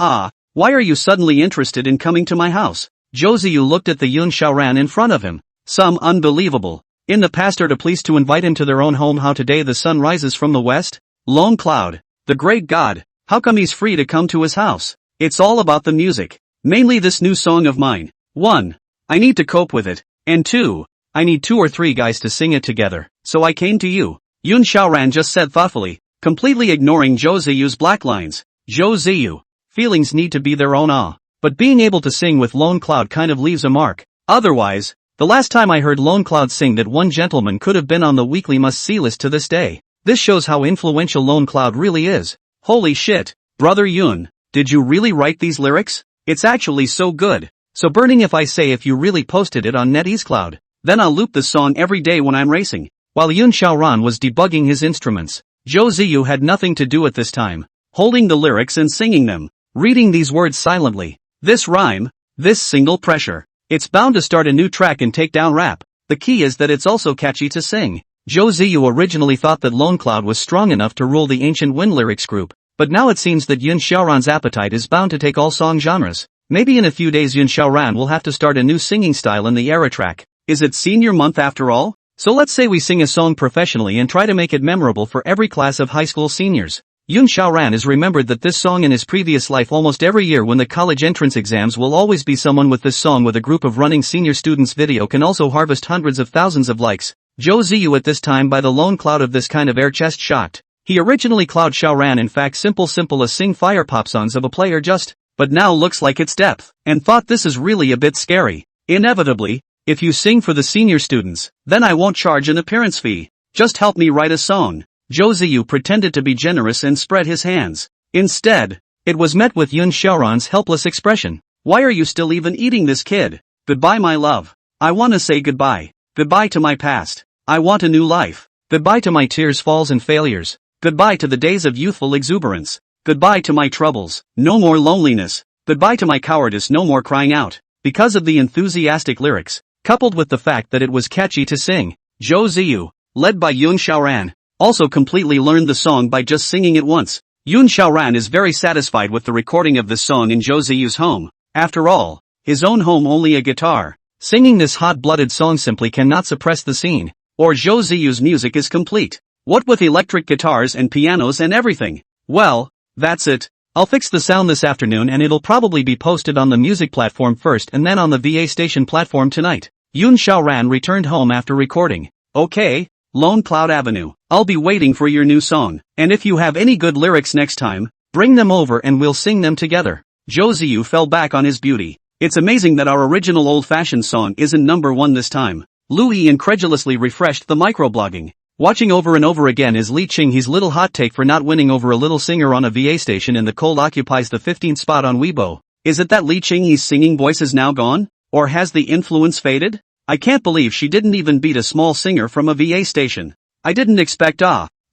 S1: why are you suddenly interested in coming to my house? Zhou Ziyu looked at the Yun Xiaoran in front of him. Some unbelievable. In the past are pleased to invite him to their own home. How today the sun rises from the west? Lone Cloud, the great god, how come he's free to come to his house? It's all about the music. Mainly this new song of mine. 1. I need to cope with it. And 2. I need 2 or 3 guys to sing it together. So I came to you. Yun Xiaoran just said thoughtfully, completely ignoring Zhou Ziyu's black lines. Zhou Ziyu. Feelings need to be their own but being able to sing with Lone Cloud kind of leaves a mark. Otherwise, the last time I heard Lone Cloud sing that one gentleman could have been on the weekly must-see list to this day. This shows how influential Lone Cloud really is. Holy shit, brother Yun, did you really write these lyrics? It's actually so good. So burning if I say if you really posted it on NetEase Cloud, then I'll loop this song every day when I'm racing. While Yun Xiaoran was debugging his instruments, Zhou Ziyu had nothing to do at this time, holding the lyrics and singing them, reading these words silently. This rhyme, this single pressure, it's bound to start a new track in takedown rap. The key is that it's also catchy to sing. Zhou Ziyu originally thought that Lone Cloud was strong enough to rule the ancient Wind Lyrics group, but now it seems that Yun Xiaoran's appetite is bound to take all song genres. Maybe in a few days Yun Xiaoran will have to start a new singing style in the era track. Is it senior month after all? So let's say we sing a song professionally and try to make it memorable for every class of high school seniors. Yun Xiaoran has remembered that this song in his previous life almost every year when the college entrance exams will always be someone with this song with a group of running senior students. Video can also harvest hundreds of thousands of likes. Zhou Ziyu at this time by the Lone Cloud of this kind of air chest shocked. He originally Cloud Xiaoran in fact simple a sing fire pop songs of a player just, but now looks like it's depth, and thought this is really a bit scary. Inevitably, if you sing for the senior students, then I won't charge an appearance fee. Just help me write a song. Zhou Ziyu pretended to be generous and spread his hands. Instead, it was met with Yun Xiaoran's helpless expression. Why are you still even eating this, kid? Goodbye my love. I wanna say goodbye. Goodbye to my past. I want a new life. Goodbye to my tears, falls and failures. Goodbye to the days of youthful exuberance. Goodbye to my troubles. No more loneliness. Goodbye to my cowardice, no more crying out. Because of the enthusiastic lyrics, coupled with the fact that it was catchy to sing, Zhou Ziyu, led by Yun Xiaoran, also completely learned the song by just singing it once. Yun Xiaoran is very satisfied with the recording of this song in Zhou Ziyu's home. After all, his own home only a guitar. Singing this hot-blooded song simply cannot suppress the scene, or Zhou Ziyu's music is complete. What with electric guitars and pianos and everything? Well, that's it. I'll fix the sound this afternoon and it'll probably be posted on the music platform first and then on the VA station platform tonight. Yun Xiaoran returned home after recording. Okay, Lone Cloud Avenue, I'll be waiting for your new song, and if you have any good lyrics next time, bring them over and we'll sing them together. Zhou Ziyu fell back on his beauty. It's amazing that our original old-fashioned song isn't number one this time. Louis incredulously refreshed the microblogging. Watching over and over again is Li Qinghe's little hot take for not winning over a little singer on a VA station in the cold occupies the 15th spot on Weibo. Is it that Li Qinghe's singing voice is now gone? Or has the influence faded? I can't believe she didn't even beat a small singer from a VA station. I didn't expect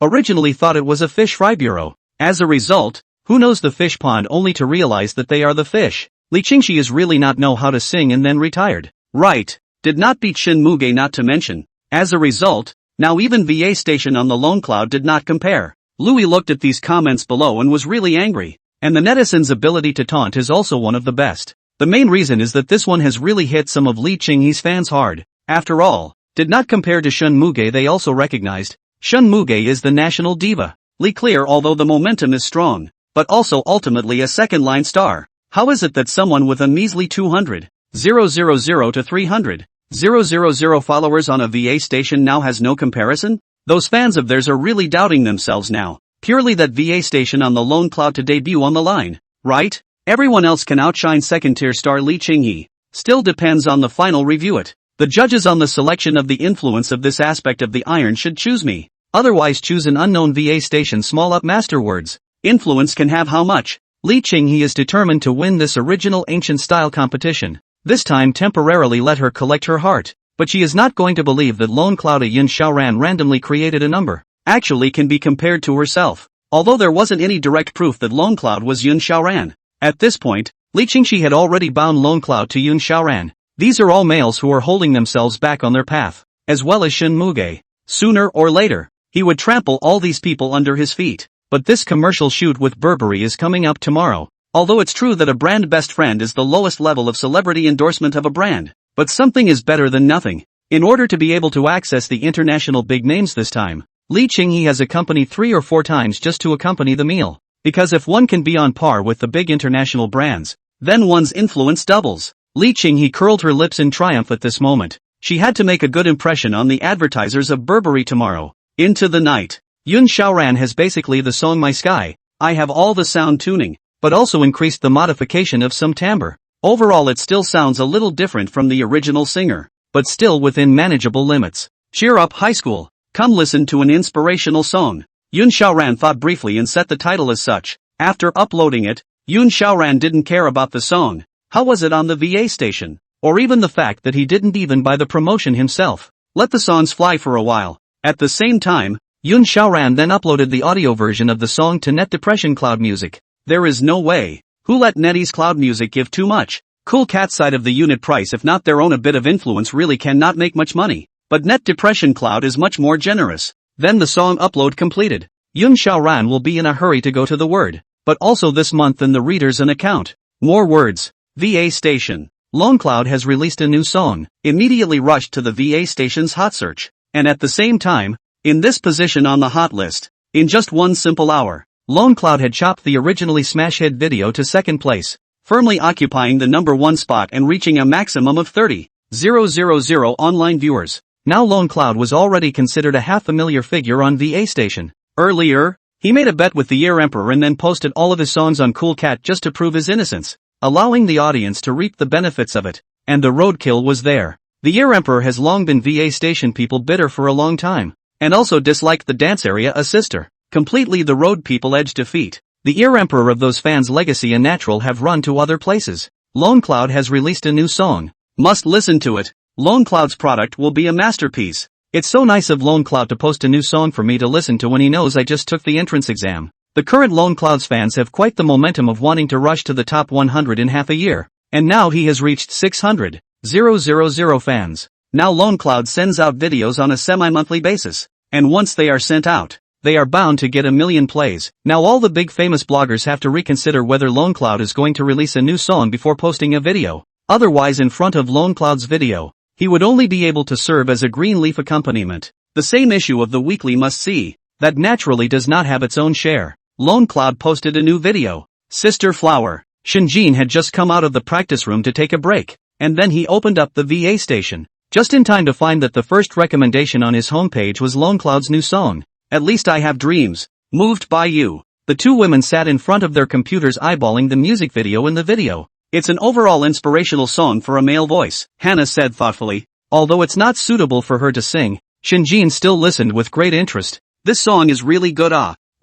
S1: originally thought it was a fish fry bureau. As a result, who knows the fish pond only to realize that they are the fish. Li Qinghe is really not know how to sing and then retired. Right. Did not beat Shin Muge not to mention. As a result, now even VA station on the Lone Cloud did not compare. Louis looked at these comments below and was really angry. And the netizens' ability to taunt is also one of the best. The main reason is that this one has really hit some of Li Qinghe's fans hard. After all, did not compare to Shun Muge. They also recognized, Shun Muge is the national diva. Li Clear, although the momentum is strong, but also ultimately a second-line star. How is it that someone with a measly 200,000 to 300,000 followers on a VA station now has no comparison? Those fans of theirs are really doubting themselves now. Purely that VA station on the Lone Cloud to debut on the line, right? Everyone else can outshine second-tier star Li Qinghe. Still depends on the final review it. The judges on the selection of the influence of this aspect of the iron should choose me. Otherwise choose an unknown VA station small up master words. Influence can have how much? Li Qinghe is determined to win this original ancient style competition. This time temporarily let her collect her heart. But she is not going to believe that Lone Cloud Yun Xiaoran randomly created a number. Actually can be compared to herself. Although there wasn't any direct proof that Lone Cloud was Yun Xiaoran. At this point, Li Qinghe had already bound Lone Cloud to Yun Xiaoran. These are all males who are holding themselves back on their path. As well as Shin Muge. Sooner or later, he would trample all these people under his feet. But this commercial shoot with Burberry is coming up tomorrow. Although it's true that a brand best friend is the lowest level of celebrity endorsement of a brand. But something is better than nothing. In order to be able to access the international big names this time, Li Qinghe has accompanied 3 or 4 times just to accompany the meal. Because if one can be on par with the big international brands, then one's influence doubles. Li Qinghe curled her lips in triumph at this moment. She had to make a good impression on the advertisers of Burberry tomorrow. Into the night. Yun Xiaoran has basically the song My Sky. I have all the sound tuning, but also increased the modification of some timbre. Overall it still sounds a little different from the original singer, but still within manageable limits. Cheer up high school. Come listen to an inspirational song. Yun Xiaoran thought briefly and set the title as such. After uploading it, Yun Xiaoran didn't care about the song. How was it on the VA station? Or even the fact that he didn't even buy the promotion himself. Let the songs fly for a while. At the same time, Yun Xiaoran then uploaded the audio version of the song to Net Depression Cloud Music. There is no way. Who let NetEase Cloud Music give too much? Cool Cat's side of the unit price, if not their own a bit of influence, really cannot make much money. But Net Depression Cloud is much more generous. Then the song upload completed. Yun Xiaoran will be in a hurry to go to the word. But also this month in the readers an account. More words. VA Station. Longcloud has released a new song. Immediately rushed to the VA station's hot search. And at the same time, in this position on the hot list, in just one simple hour, Longcloud had chopped the originally smash hit video to second place, firmly occupying the #1 spot and reaching a maximum of 30,000 online viewers. Now Longcloud was already considered a half-familiar figure on VA Station. Earlier, he made a bet with the Ear Emperor and then posted all of his songs on Cool Cat just to prove his innocence, allowing the audience to reap the benefits of it. And the roadkill was there. The Ear Emperor has long been VA Station people bitter for a long time, and also disliked the dance area a sister. Completely the road people edge defeat. The Ear Emperor of those fans' legacy and natural have run to other places. Longcloud has released a new song. Must listen to it. Longcloud's product will be a masterpiece. It's so nice of Longcloud to post a new song for me to listen to when he knows I just took the entrance exam. The current Longcloud's fans have quite the momentum of wanting to rush to the top 100 in half a year. And now he has reached 600,000 fans. Now Longcloud sends out videos on a semi-monthly basis. And once they are sent out, they are bound to get 1 million plays. Now all the big famous bloggers have to reconsider whether Longcloud is going to release a new song before posting a video. Otherwise, in front of Longcloud's video, he would only be able to serve as a green leaf accompaniment. The same issue of the weekly must-see, that naturally does not have its own share. Longcloud posted a new video. Sister Flower. Shinjin had just come out of the practice room to take a break, and then he opened up the VA station, just in time to find that the first recommendation on his homepage was Longcloud's new song, At Least I Have Dreams, Moved by You. The two women sat in front of their computers eyeballing the music video in the video. It's an overall inspirational song for a male voice, Hannah said thoughtfully. Although it's not suitable for her to sing, Shinjin still listened with great interest. This song is really good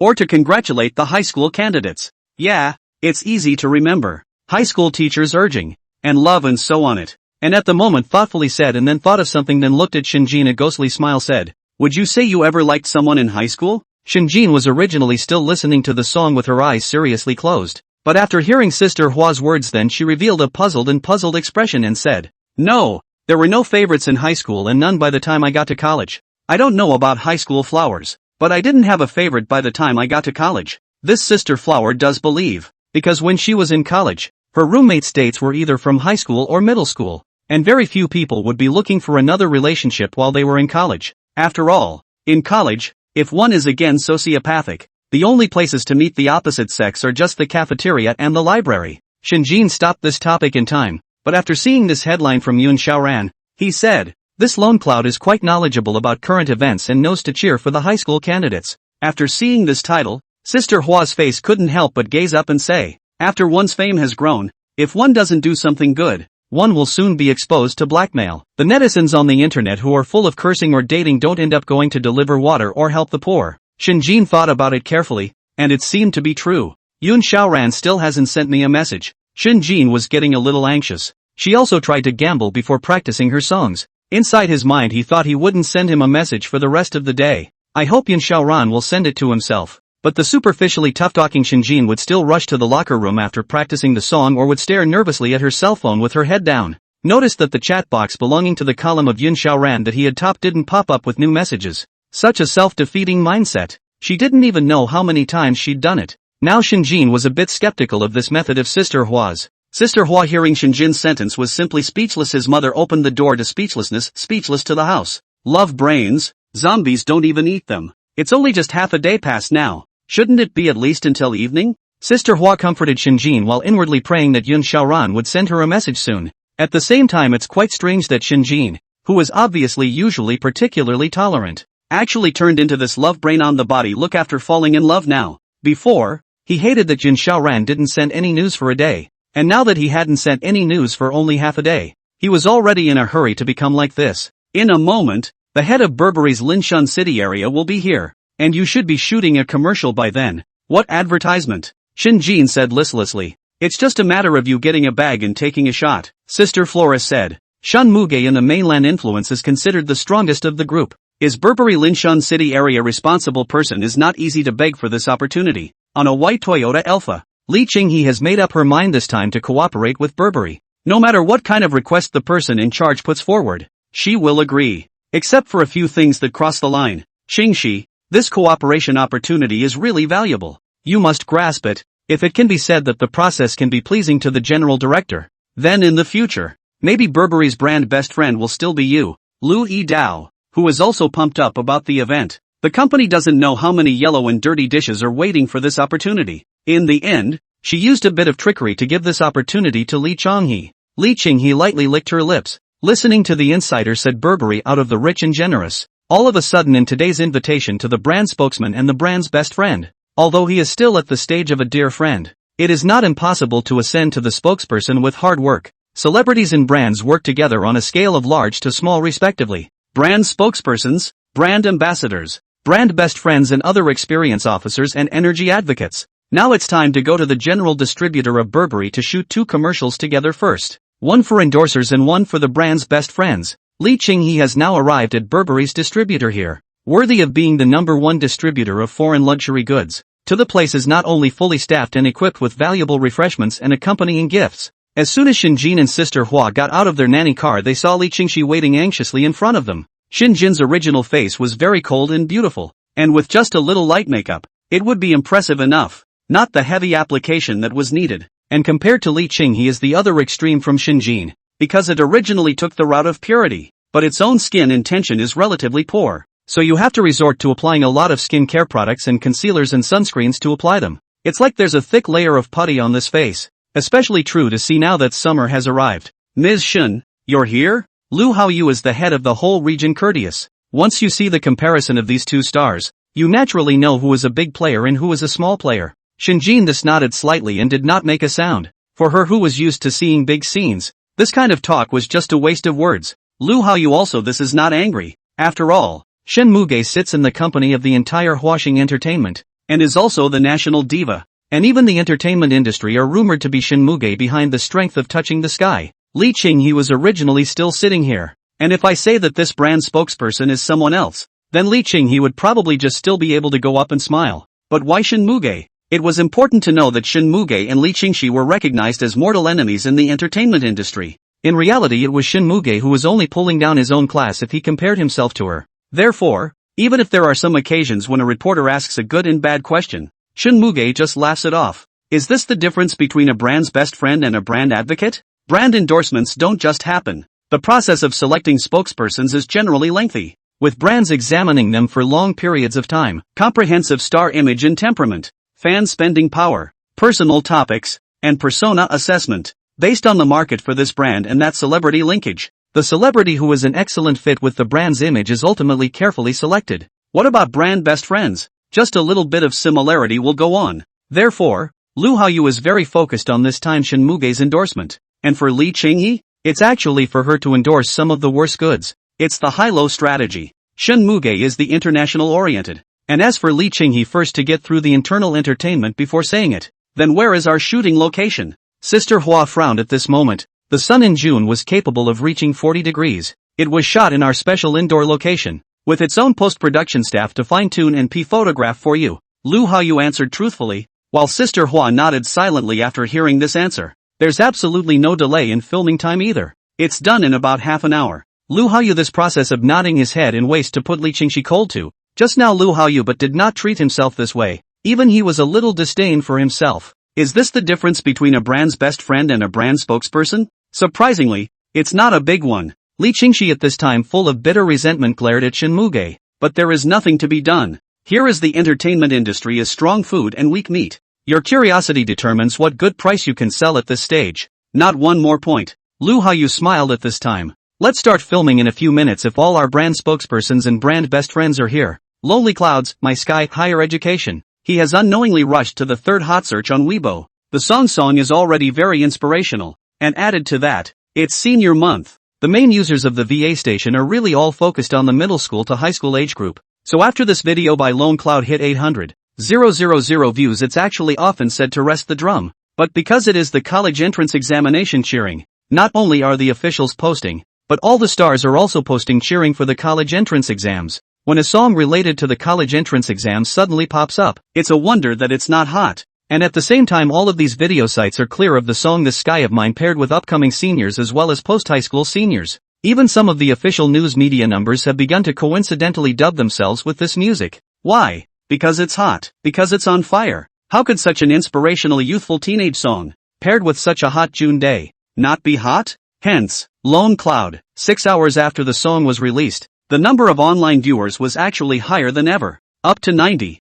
S1: or to congratulate the high school candidates. Yeah, it's easy to remember. High school teachers urging, and love and so on it. And at the moment thoughtfully said and then thought of something, then looked at Shinjin, a ghostly smile said, Would you say you ever liked someone in high school? Shinjin was originally still listening to the song with her eyes seriously closed. But after hearing Sister Hua's words, then she revealed a puzzled expression and said, No, there were no favorites in high school and none by the time I got to college. I don't know about high school flowers, but I didn't have a favorite by the time I got to college. This Sister Flower does believe, because when she was in college, her roommates' dates were either from high school or middle school, and very few people would be looking for another relationship while they were in college. After all, in college, if one is again sociopathic, the only places to meet the opposite sex are just the cafeteria and the library. Shinjin stopped this topic in time, but after seeing this headline from Yun Xiaoran, he said, This Longcloud is quite knowledgeable about current events and knows to cheer for the high school candidates. After seeing this title, Sister Hua's face couldn't help but gaze up and say, After one's fame has grown, if one doesn't do something good, one will soon be exposed to blackmail. The netizens on the internet who are full of cursing or dating don't end up going to deliver water or help the poor. Shinjin thought about it carefully, and it seemed to be true. Yun Xiaoran still hasn't sent me a message. Shinjin was getting a little anxious. She also tried to gamble before practicing her songs. Inside his mind he thought he wouldn't send him a message for the rest of the day. I hope Yun Xiaoran will send it to himself. But the superficially tough-talking Shinjin would still rush to the locker room after practicing the song or would stare nervously at her cell phone with her head down. Noticed that the chat box belonging to the column of Yun Xiaoran that he had topped didn't pop up with new messages. Such a self-defeating mindset. She didn't even know how many times she'd done it. Now Shinjin was a bit skeptical of this method of Sister Hua's. Sister Hua, hearing Shinjin's sentence, was simply speechless. His mother opened the door to speechlessness, speechless to the house. Love brains? Zombies don't even eat them. It's only just half a day past now. Shouldn't it be at least until evening? Sister Hua comforted Shinjin while inwardly praying that Yun Xiaoran would send her a message soon. At the same time, it's quite strange that Shinjin, who is obviously usually particularly tolerant, actually turned into this love brain on the body look after falling in love now. Before, he hated that Yun Xiaoran didn't send any news for a day, and now that he hadn't sent any news for only half a day, he was already in a hurry to become like this. In a moment, the head of Burberry's Linshan City area will be here, and you should be shooting a commercial by then. What advertisement? Shinjin said listlessly. It's just a matter of you getting a bag and taking a shot, Sister Flora said. Shun Muge in the mainland influence is considered the strongest of the group. Is Burberry Linshan City area responsible person is not easy to beg for this opportunity. On a white Toyota Alpha, Li Qinghe has made up her mind this time to cooperate with Burberry. No matter what kind of request the person in charge puts forward, she will agree. Except for a few things that cross the line. Xingxi, this cooperation opportunity is really valuable. You must grasp it. If it can be said that the process can be pleasing to the general director, then in the future, maybe Burberry's brand best friend will still be you, Lu Yidao, who is also pumped up about the event. The company doesn't know how many yellow and dirty dishes are waiting for this opportunity. In the end, she used a bit of trickery to give this opportunity to Li Changhe. Li Qinghe lightly licked her lips. Listening to the insider said Burberry out of the rich and generous. All of a sudden in today's invitation to the brand spokesman and the brand's best friend, although he is still at the stage of a dear friend, it is not impossible to ascend to the spokesperson with hard work. Celebrities and brands work together on a scale of large to small respectively. Brand spokespersons, brand ambassadors, brand best friends and other experience officers and energy advocates. Now it's time to go to the general distributor of Burberry to shoot 2 commercials together first. One for endorsers and one for the brand's best friends. Li Qinghe has now arrived at Burberry's distributor here. Worthy of being the #1 distributor of foreign luxury goods. The place is not only fully staffed and equipped with valuable refreshments and accompanying gifts. As soon as Xinjin and Sister Hua got out of their nanny car they saw Li Qinghe waiting anxiously in front of them. Xinjin's original face was very cold and beautiful, and with just a little light makeup, it would be impressive enough. Not the heavy application that was needed. And compared to Li Qinghe is the other extreme from Xinjin, because it originally took the route of purity, but its own skin intention is relatively poor, so you have to resort to applying a lot of skincare products and concealers and sunscreens to apply them. It's like there's a thick layer of putty on this face. Especially true to see now that summer has arrived. Ms. Shun, you're here? Lu Haoyu is the head of the whole region courteous. Once you see the comparison of these 2 stars, you naturally know who is a big player and who is a small player. Xinjin thus nodded slightly and did not make a sound. For her who was used to seeing big scenes, this kind of talk was just a waste of words. Lu Haoyu also this is not angry. After all, Shen Muge sits in the company of the entire Huaxing Entertainment, and is also the national diva. And even the entertainment industry are rumored to be Shen Muge behind the strength of touching the sky. Li Qinghe was originally still sitting here. And if I say that this brand spokesperson is someone else, then Li Qinghe would probably just still be able to go up and smile. But why Shen Muge? It was important to know that Shen Muge and Li Qinghe were recognized as mortal enemies in the entertainment industry. In reality it was Shen Muge who was only pulling down his own class if he compared himself to her. Therefore, even if there are some occasions when a reporter asks a good and bad question, Shen Muge just laughs it off. Is this the difference between a brand's best friend and a brand advocate? Brand endorsements don't just happen. The process of selecting spokespersons is generally lengthy, with brands examining them for long periods of time. Comprehensive star image and temperament, fan spending power, personal topics, and persona assessment, based on the market for this brand and that celebrity linkage. The celebrity who is an excellent fit with the brand's image is ultimately carefully selected. What about brand best friends? Just a little bit of similarity will go on. Therefore, Lu Haoyu is very focused on this time Shen Muge's endorsement. And for Li Qinghe, it's actually for her to endorse some of the worst goods. It's the high-low strategy. Shen Muge is the international-oriented. And as for Li Qinghe first to get through the internal entertainment before saying it. Then where is our shooting location? Sister Hua frowned at this moment. The sun in June was capable of reaching 40 degrees. It was shot in our special indoor location, with its own post-production staff to fine-tune and photograph for you. Lu Haoyu answered truthfully, while Sister Hua nodded silently after hearing this answer. There's absolutely no delay in filming time either. It's done in about half an hour. Lu Haoyu this process of nodding his head in waste to put Li Qinghe cold to. Just now Lu Haoyu but did not treat himself this way. Even he was a little disdain for himself. Is this the difference between a brand's best friend and a brand spokesperson? Surprisingly, it's not a big one. Li Qinghe at this time full of bitter resentment glared at Shen Muge. But there is nothing to be done. Here is the entertainment industry is strong food and weak meat. Your curiosity determines what good price you can sell at this stage. Not one more point. Lu Haoyu smiled at this time. Let's start filming in a few minutes if all our brand spokespersons and brand best friends are here. Lonely Clouds, My Sky, Higher Education. He has unknowingly rushed to the third hot search on Weibo. The song is already very inspirational. And added to that, it's senior month. The main users of the VA station are really all focused on the middle school to high school age group. So after this video by Lone Cloud hit 800,000 views it's actually often said to rest the drum. But because it is the college entrance examination cheering, not only are the officials posting, but all the stars are also posting cheering for the college entrance exams. When a song related to the college entrance exams suddenly pops up, it's a wonder that it's not hot. And at the same time all of these video sites are clear of the song This Sky of Mine paired with upcoming seniors as well as post-high school seniors. Even some of the official news media numbers have begun to coincidentally dub themselves with this music. Why? Because it's hot. Because it's on fire. How could such an inspirational youthful teenage song, paired with such a hot June day, not be hot? Hence, Lone Cloud. 6 hours after the song was released, the number of online viewers was actually higher than ever. Up to 90,000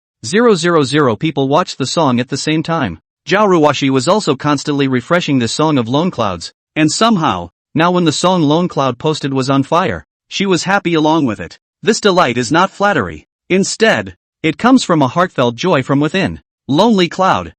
S1: people watched the song at the same time. Jauruwashi was also constantly refreshing the song of Lone Clouds, and somehow, now when the song Lone Cloud posted was on fire, she was happy along with it. This delight is not flattery. Instead, it comes from a heartfelt joy from within. Lonely Cloud,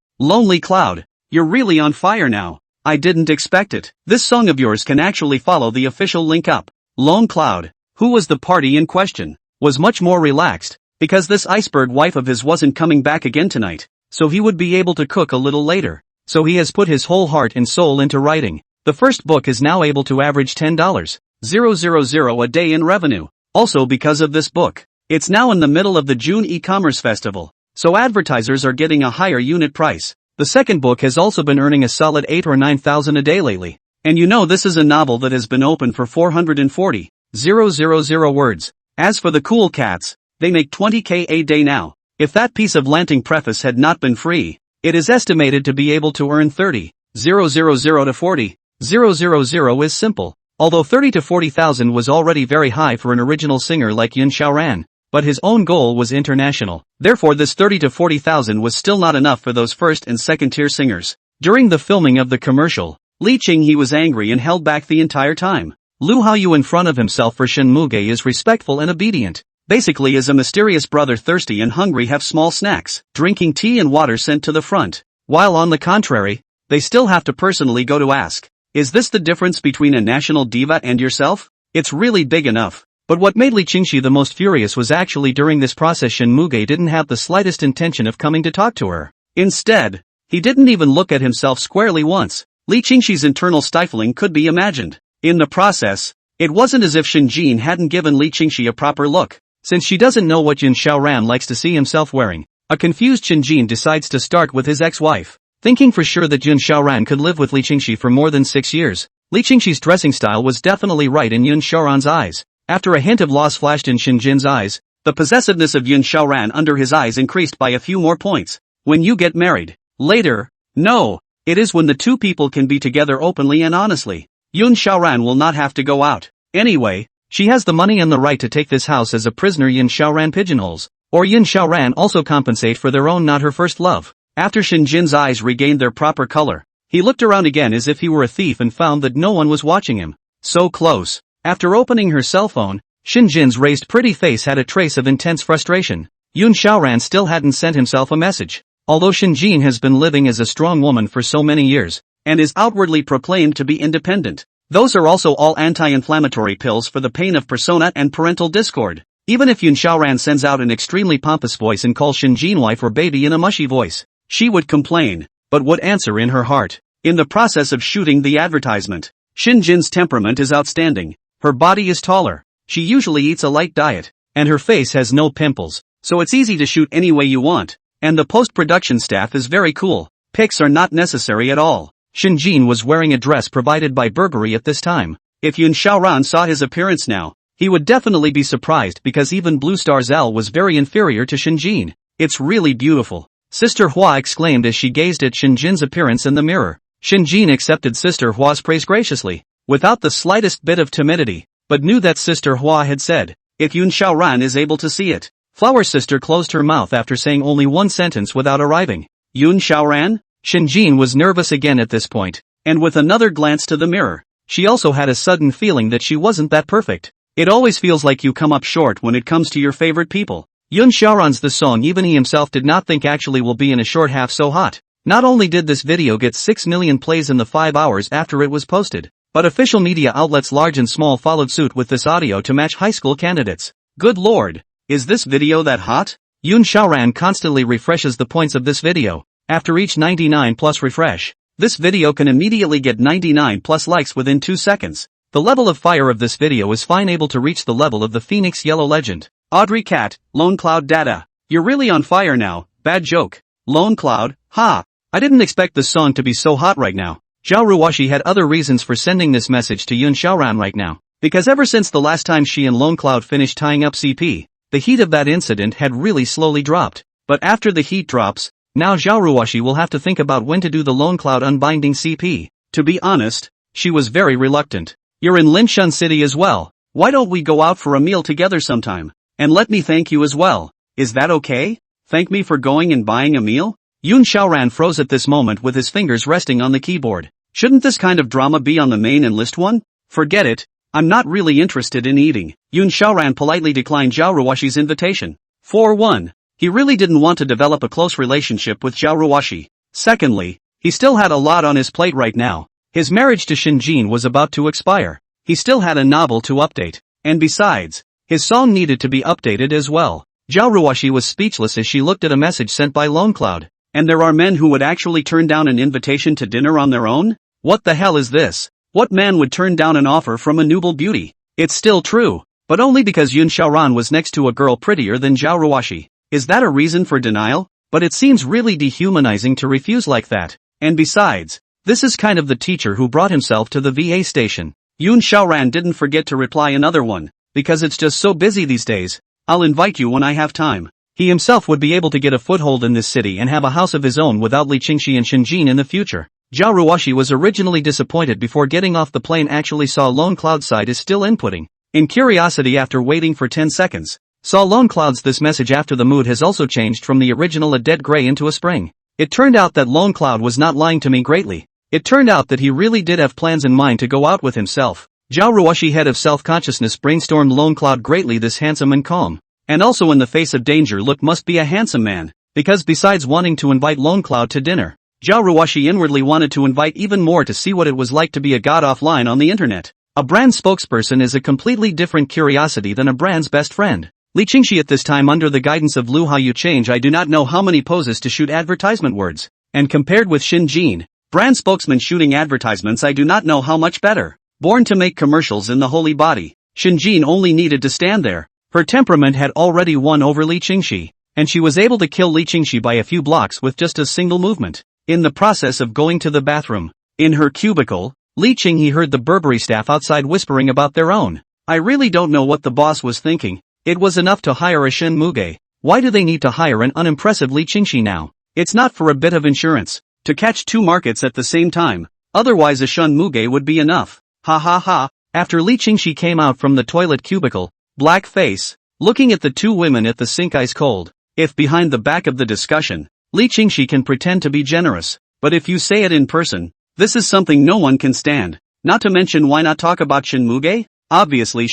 S1: you're really on fire now. I didn't expect it. This song of yours can actually follow the official link up. Lone Cloud, who was the party in question, was much more relaxed, because this iceberg wife of his wasn't coming back again tonight, so he would be able to cook a little later. So he has put his whole heart and soul into writing. The first book is now able to average $10,000 a day in revenue. Also because of this book, it's now in the middle of the June e-commerce festival, so advertisers are getting a higher unit price. The second book has also been earning a solid 8 or 9,000 a day lately. And you know this is a novel that has been open for 440,000 words. As for the Cool Cats, they make 20k a day now. If that piece of lanting preface had not been free, it is estimated to be able to earn 30,000 to 40,000 is simple. Although 30 to 40,000 was already very high for an original singer like Yun Xiaoran, but his own goal was international. Therefore this 30 to 40,000 was still not enough for those first and second tier singers. During the filming of the commercial, Li Qinghe was angry and held back the entire time. Lu Haoyu in front of himself for Shen Muge is respectful and obedient. Basically is a mysterious brother thirsty and hungry have small snacks, drinking tea and water sent to the front. While on the contrary, they still have to personally go to ask, is this the difference between a national diva and yourself? It's really big enough. But what made Li Qinghe the most furious was actually during this process Shen Muge didn't have the slightest intention of coming to talk to her. Instead, he didn't even look at himself squarely once. Li Qinghe's internal stifling could be imagined. In the process, it wasn't as if Shen Jin hadn't given Li Qinghe a proper look. Since she doesn't know what Yun Xiaoran likes to see himself wearing, a confused Shen Jin decides to start with his ex-wife. Thinking for sure that Yun Xiaoran could live with Li Qinghe for more than 6 years, Li Qinghe's dressing style was definitely right in Yun Xiaoran's eyes. After a hint of loss flashed in Shen Jin's eyes, the possessiveness of Yun Xiaoran under his eyes increased by a few more points. When you get married, later, no, it is when the two people can be together openly and honestly. Yun Xiaoran will not have to go out. Anyway, she has the money and the right to take this house as a prisoner Yun Xiaoran pigeonholes, or Yun Xiaoran also compensate for their own not her first love. After Shen Jin's eyes regained their proper color, he looked around again as if he were a thief and found that no one was watching him. So close. After opening her cell phone, Shen Jin's raised pretty face had a trace of intense frustration. Yun Xiaoran still hadn't sent himself a message. Although Shen Jin has been living as a strong woman for so many years, and is outwardly proclaimed to be independent, those are also all anti-inflammatory pills for the pain of persona and parental discord. Even if Yun Xiaoran sends out an extremely pompous voice and calls Shen Jin wife or baby in a mushy voice, she would complain, but would answer in her heart. In the process of shooting the advertisement, Shen Jin's temperament is outstanding. Her body is taller, she usually eats a light diet, and her face has no pimples, so it's easy to shoot any way you want, and the post-production staff is very cool. Pics are not necessary at all. Shen Jin was wearing a dress provided by Burberry at this time. If Yun Xiaoran saw his appearance now, he would definitely be surprised because even Blue Star's L was very inferior to Shen Jin. It's really beautiful, Sister Hua exclaimed as she gazed at Shen Jin's appearance in the mirror. Shen Jin accepted Sister Hua's praise graciously, without the slightest bit of timidity, but knew that Sister Hua had said, if Yun Xiaoran is able to see it. Flower Sister closed her mouth after saying only one sentence without arriving. Yun Xiaoran? Shen Jin was nervous again at this point, and with another glance to the mirror, she also had a sudden feeling that she wasn't that perfect. It always feels like you come up short when it comes to your favorite people. Yun Xiaoran's The Song even he himself did not think actually will be in a short half so hot. Not only did this video get 6 million plays in the 5 hours after it was posted, but official media outlets large and small followed suit with this audio to match high school candidates. Good lord, is this video that hot? Yun Xiaoran constantly refreshes the points of this video. After each 99 plus refresh, this video can immediately get 99 plus likes within 2 seconds. The level of fire of this video is fine able to reach the level of the Phoenix Yellow legend. Audrey Cat, Lone Cloud Data. You're really on fire now, bad joke. Lone Cloud, ha. I didn't expect this song to be so hot right now. Zhao Ruoshi had other reasons for sending this message to Yun Xiaoran right now. Because ever since the last time she and Lone Cloud finished tying up CP, the heat of that incident had really slowly dropped. But after the heat drops, now Zhao Ruoshi will have to think about when to do the Lone Cloud unbinding CP. To be honest, she was very reluctant. You're in Linshun City as well. Why don't we go out for a meal together sometime? And let me thank you as well. Is that okay? Thank me for going and buying a meal? Yun Xiaoran froze at this moment with his fingers resting on the keyboard. Shouldn't this kind of drama be on the main and list one? Forget it. I'm not really interested in eating. Yun Xiaoran politely declined Zhao Ruoshi's invitation. For one, he really didn't want to develop a close relationship with Zhao Ruoshi. Secondly, he still had a lot on his plate right now. His marriage to Shinjin was about to expire. He still had a novel to update. And besides, his song needed to be updated as well. Zhao Ruoshi was speechless as she looked at a message sent by Lone Cloud. And there are men who would actually turn down an invitation to dinner on their own? What the hell is this? What man would turn down an offer from a noble beauty? It's still true, but only because Yun Xiaoran was next to a girl prettier than Zhao Ruoshi. Is that a reason for denial? But it seems really dehumanizing to refuse like that. And besides, this is kind of the teacher who brought himself to the VA station. Yun Xiaoran didn't forget to reply another one, because it's just so busy these days. I'll invite you when I have time. He himself would be able to get a foothold in this city and have a house of his own without Li Qingxi and Shinjin in the future. Zhao Ruoshi was originally disappointed before getting off the plane actually saw Lone Cloud's side is still inputting. In curiosity after waiting for 10 seconds, saw Lone Cloud's this message after the mood has also changed from the original a dead gray into a spring. It turned out that Lone Cloud was not lying to me greatly. It turned out that he really did have plans in mind to go out with himself. Zhao Ruoshi, head of self-consciousness, brainstormed Lone Cloud greatly. This handsome and calm, and also in the face of danger look must be a handsome man, because besides wanting to invite Lone Cloud to dinner, Zhao Ruoshi inwardly wanted to invite even more to see what it was like to be a god offline on the internet. A brand spokesperson is a completely different curiosity than a brand's best friend. Li Qingxi at this time under the guidance of Lu Hao change I do not know how many poses to shoot advertisement words, and compared with Shinjin, brand spokesman shooting advertisements I do not know how much better. Born to make commercials in the holy body, Shinjin only needed to stand there. Her temperament had already won over Li Qingxi, and she was able to kill Li Qingxi by a few blocks with just a single movement. In the process of going to the bathroom, in her cubicle, Li Qingxi heard the Burberry staff outside whispering about their own. I really don't know what the boss was thinking. It was enough to hire a Shen Muge. Why do they need to hire an unimpressive Li Qingxi now? It's not for a bit of insurance, to catch two markets at the same time. Otherwise a Shen Muge would be enough. Ha ha ha. After Li Qingxi came out from the toilet cubicle, black face, looking at the two women at the sink ice cold. If behind the back of the discussion, Li Qingxi can pretend to be generous, but if you say it in person, this is something no one can stand. Not to mention, why not talk about Shen Muge? Obviously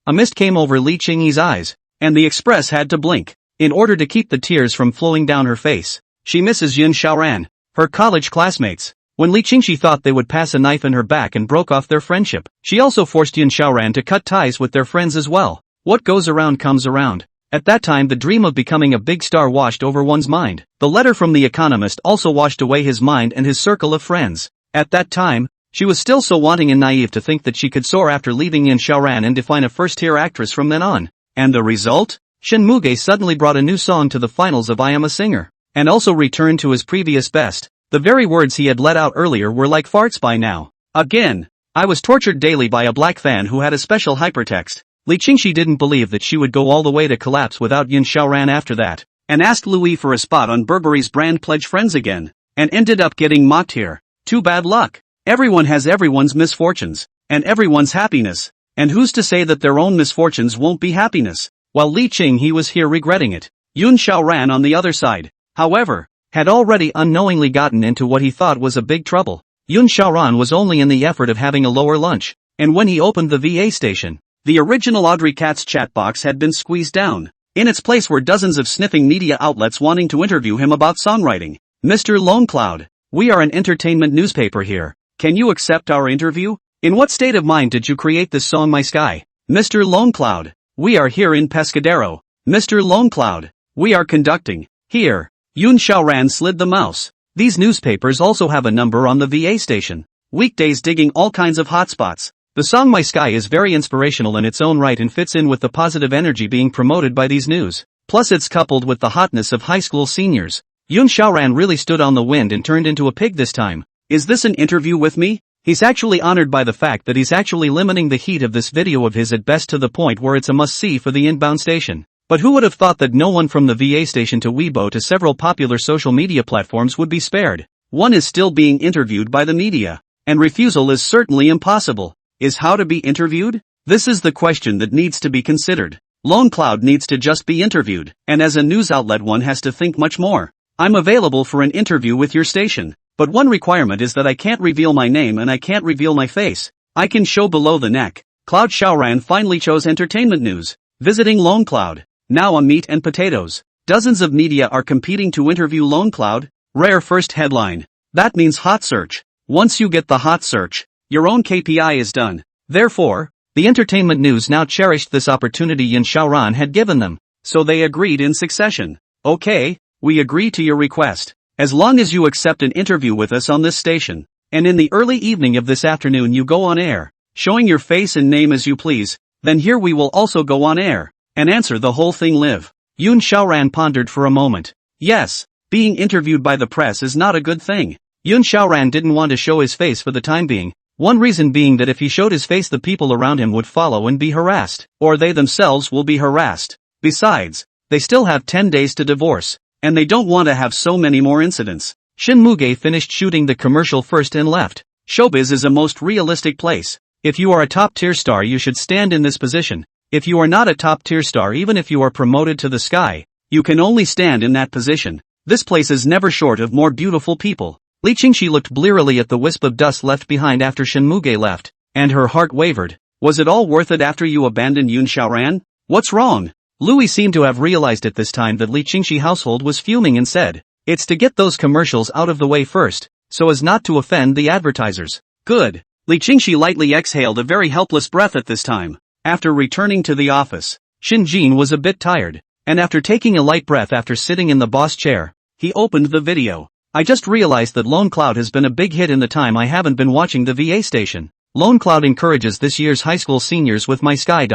S1: a mist came over Li Qingxi's eyes, and the express had to blink, in order to keep the tears from flowing down her face. She misses Yun Xiaoran, her college classmates. When Li Qingxi thought they would pass a knife in her back and broke off their friendship, she also forced Yun Xiaoran to cut ties with their friends as well. What goes around comes around. At that time the dream of becoming a big star washed over one's mind. The letter from The Economist also washed away his mind and his circle of friends. At that time, she was still so wanting and naive to think that she could soar after leaving Yun Xiaoran and define a first-tier actress from then on. And the result? Shen Muge suddenly brought a new song to the finals of I Am a Singer, and also returned to his previous best. The very words he had let out earlier were like farts by now. Again, I was tortured daily by a black fan who had a special hypertext. Li Qingxi didn't believe that she would go all the way to collapse without Yun Xiaoran after that, and asked Louis for a spot on Burberry's brand pledge friends again, and ended up getting mocked here. Too bad luck. Everyone has everyone's misfortunes, and everyone's happiness, and who's to say that their own misfortunes won't be happiness? While Li Qingxi was here regretting it, Yun Xiaoran on the other side, however, had already unknowingly gotten into what he thought was a big trouble. Yun Xiaoran was only in the effort of having a lower lunch, and when he opened the VA station, the original Audrey Katz chat box had been squeezed down. In its place were dozens of sniffing media outlets wanting to interview him about songwriting. Mr. Lone Cloud, we are an entertainment newspaper here. Can you accept our interview? In what state of mind did you create this song My Sky? Mr. Lone Cloud, we are here in Pescadero. Mr. Lone Cloud, we are conducting. Here. Yun Xiaoran slid the mouse. These newspapers also have a number on the VA station. Weekdays digging all kinds of hotspots. The song My Sky is very inspirational in its own right and fits in with the positive energy being promoted by these news. Plus it's coupled with the hotness of high school seniors. Yoon Xiaoran really stood on the wind and turned into a pig this time. Is this an interview with me? He's actually honored by the fact that he's actually limiting the heat of this video of his at best to the point where it's a must-see for the inbound station. But who would have thought that no one from the VA station to Weibo to several popular social media platforms would be spared? One is still being interviewed by the media. And refusal is certainly impossible. Is how to be interviewed? This is the question that needs to be considered. Lone Cloud needs to just be interviewed, and as a news outlet one has to think much more. I'm available for an interview with your station. But one requirement is that I can't reveal my name and I can't reveal my face. I can show below the neck. Cloud Xiaoran finally chose entertainment news. Visiting Lone Cloud. Now a meat and potatoes. Dozens of media are competing to interview Lone Cloud. Rare first headline. That means hot search. Once you get the hot search, your own KPI is done. Therefore, the entertainment news now cherished this opportunity Yoon Xiaoran had given them. So they agreed in succession. Okay, we agree to your request. As long as you accept an interview with us on this station, and in the early evening of this afternoon you go on air, showing your face and name as you please, then here we will also go on air, and answer the whole thing live. Yoon Xiaoran pondered for a moment. Yes, being interviewed by the press is not a good thing. Yoon Xiaoran didn't want to show his face for the time being, one reason being that if he showed his face the people around him would follow and be harassed, or they themselves will be harassed. Besides, they still have 10 days to divorce. And they don't want to have so many more incidents. Shin Muge finished shooting the commercial first and left. Showbiz is a most realistic place. If you are a top-tier star you should stand in this position. If you are not a top-tier star even if you are promoted to the sky, you can only stand in that position. This place is never short of more beautiful people. Li Qingxi looked blearily at the wisp of dust left behind after Shin Muge left, and her heart wavered. Was it all worth it after you abandoned Yoon Xiaoran? What's wrong? Louis seemed to have realized at this time that Li Qingxi household was fuming and said, it's to get those commercials out of the way first, so as not to offend the advertisers. Good. Li Qingxi lightly exhaled a very helpless breath at this time. After returning to the office, Shin Jin was a bit tired, and after taking a light breath after sitting in the boss chair, he opened the video. I just realized that Lone Cloud has been a big hit in the time I haven't been watching the VA station. Lone Cloud encourages this year's high school seniors with My Sky.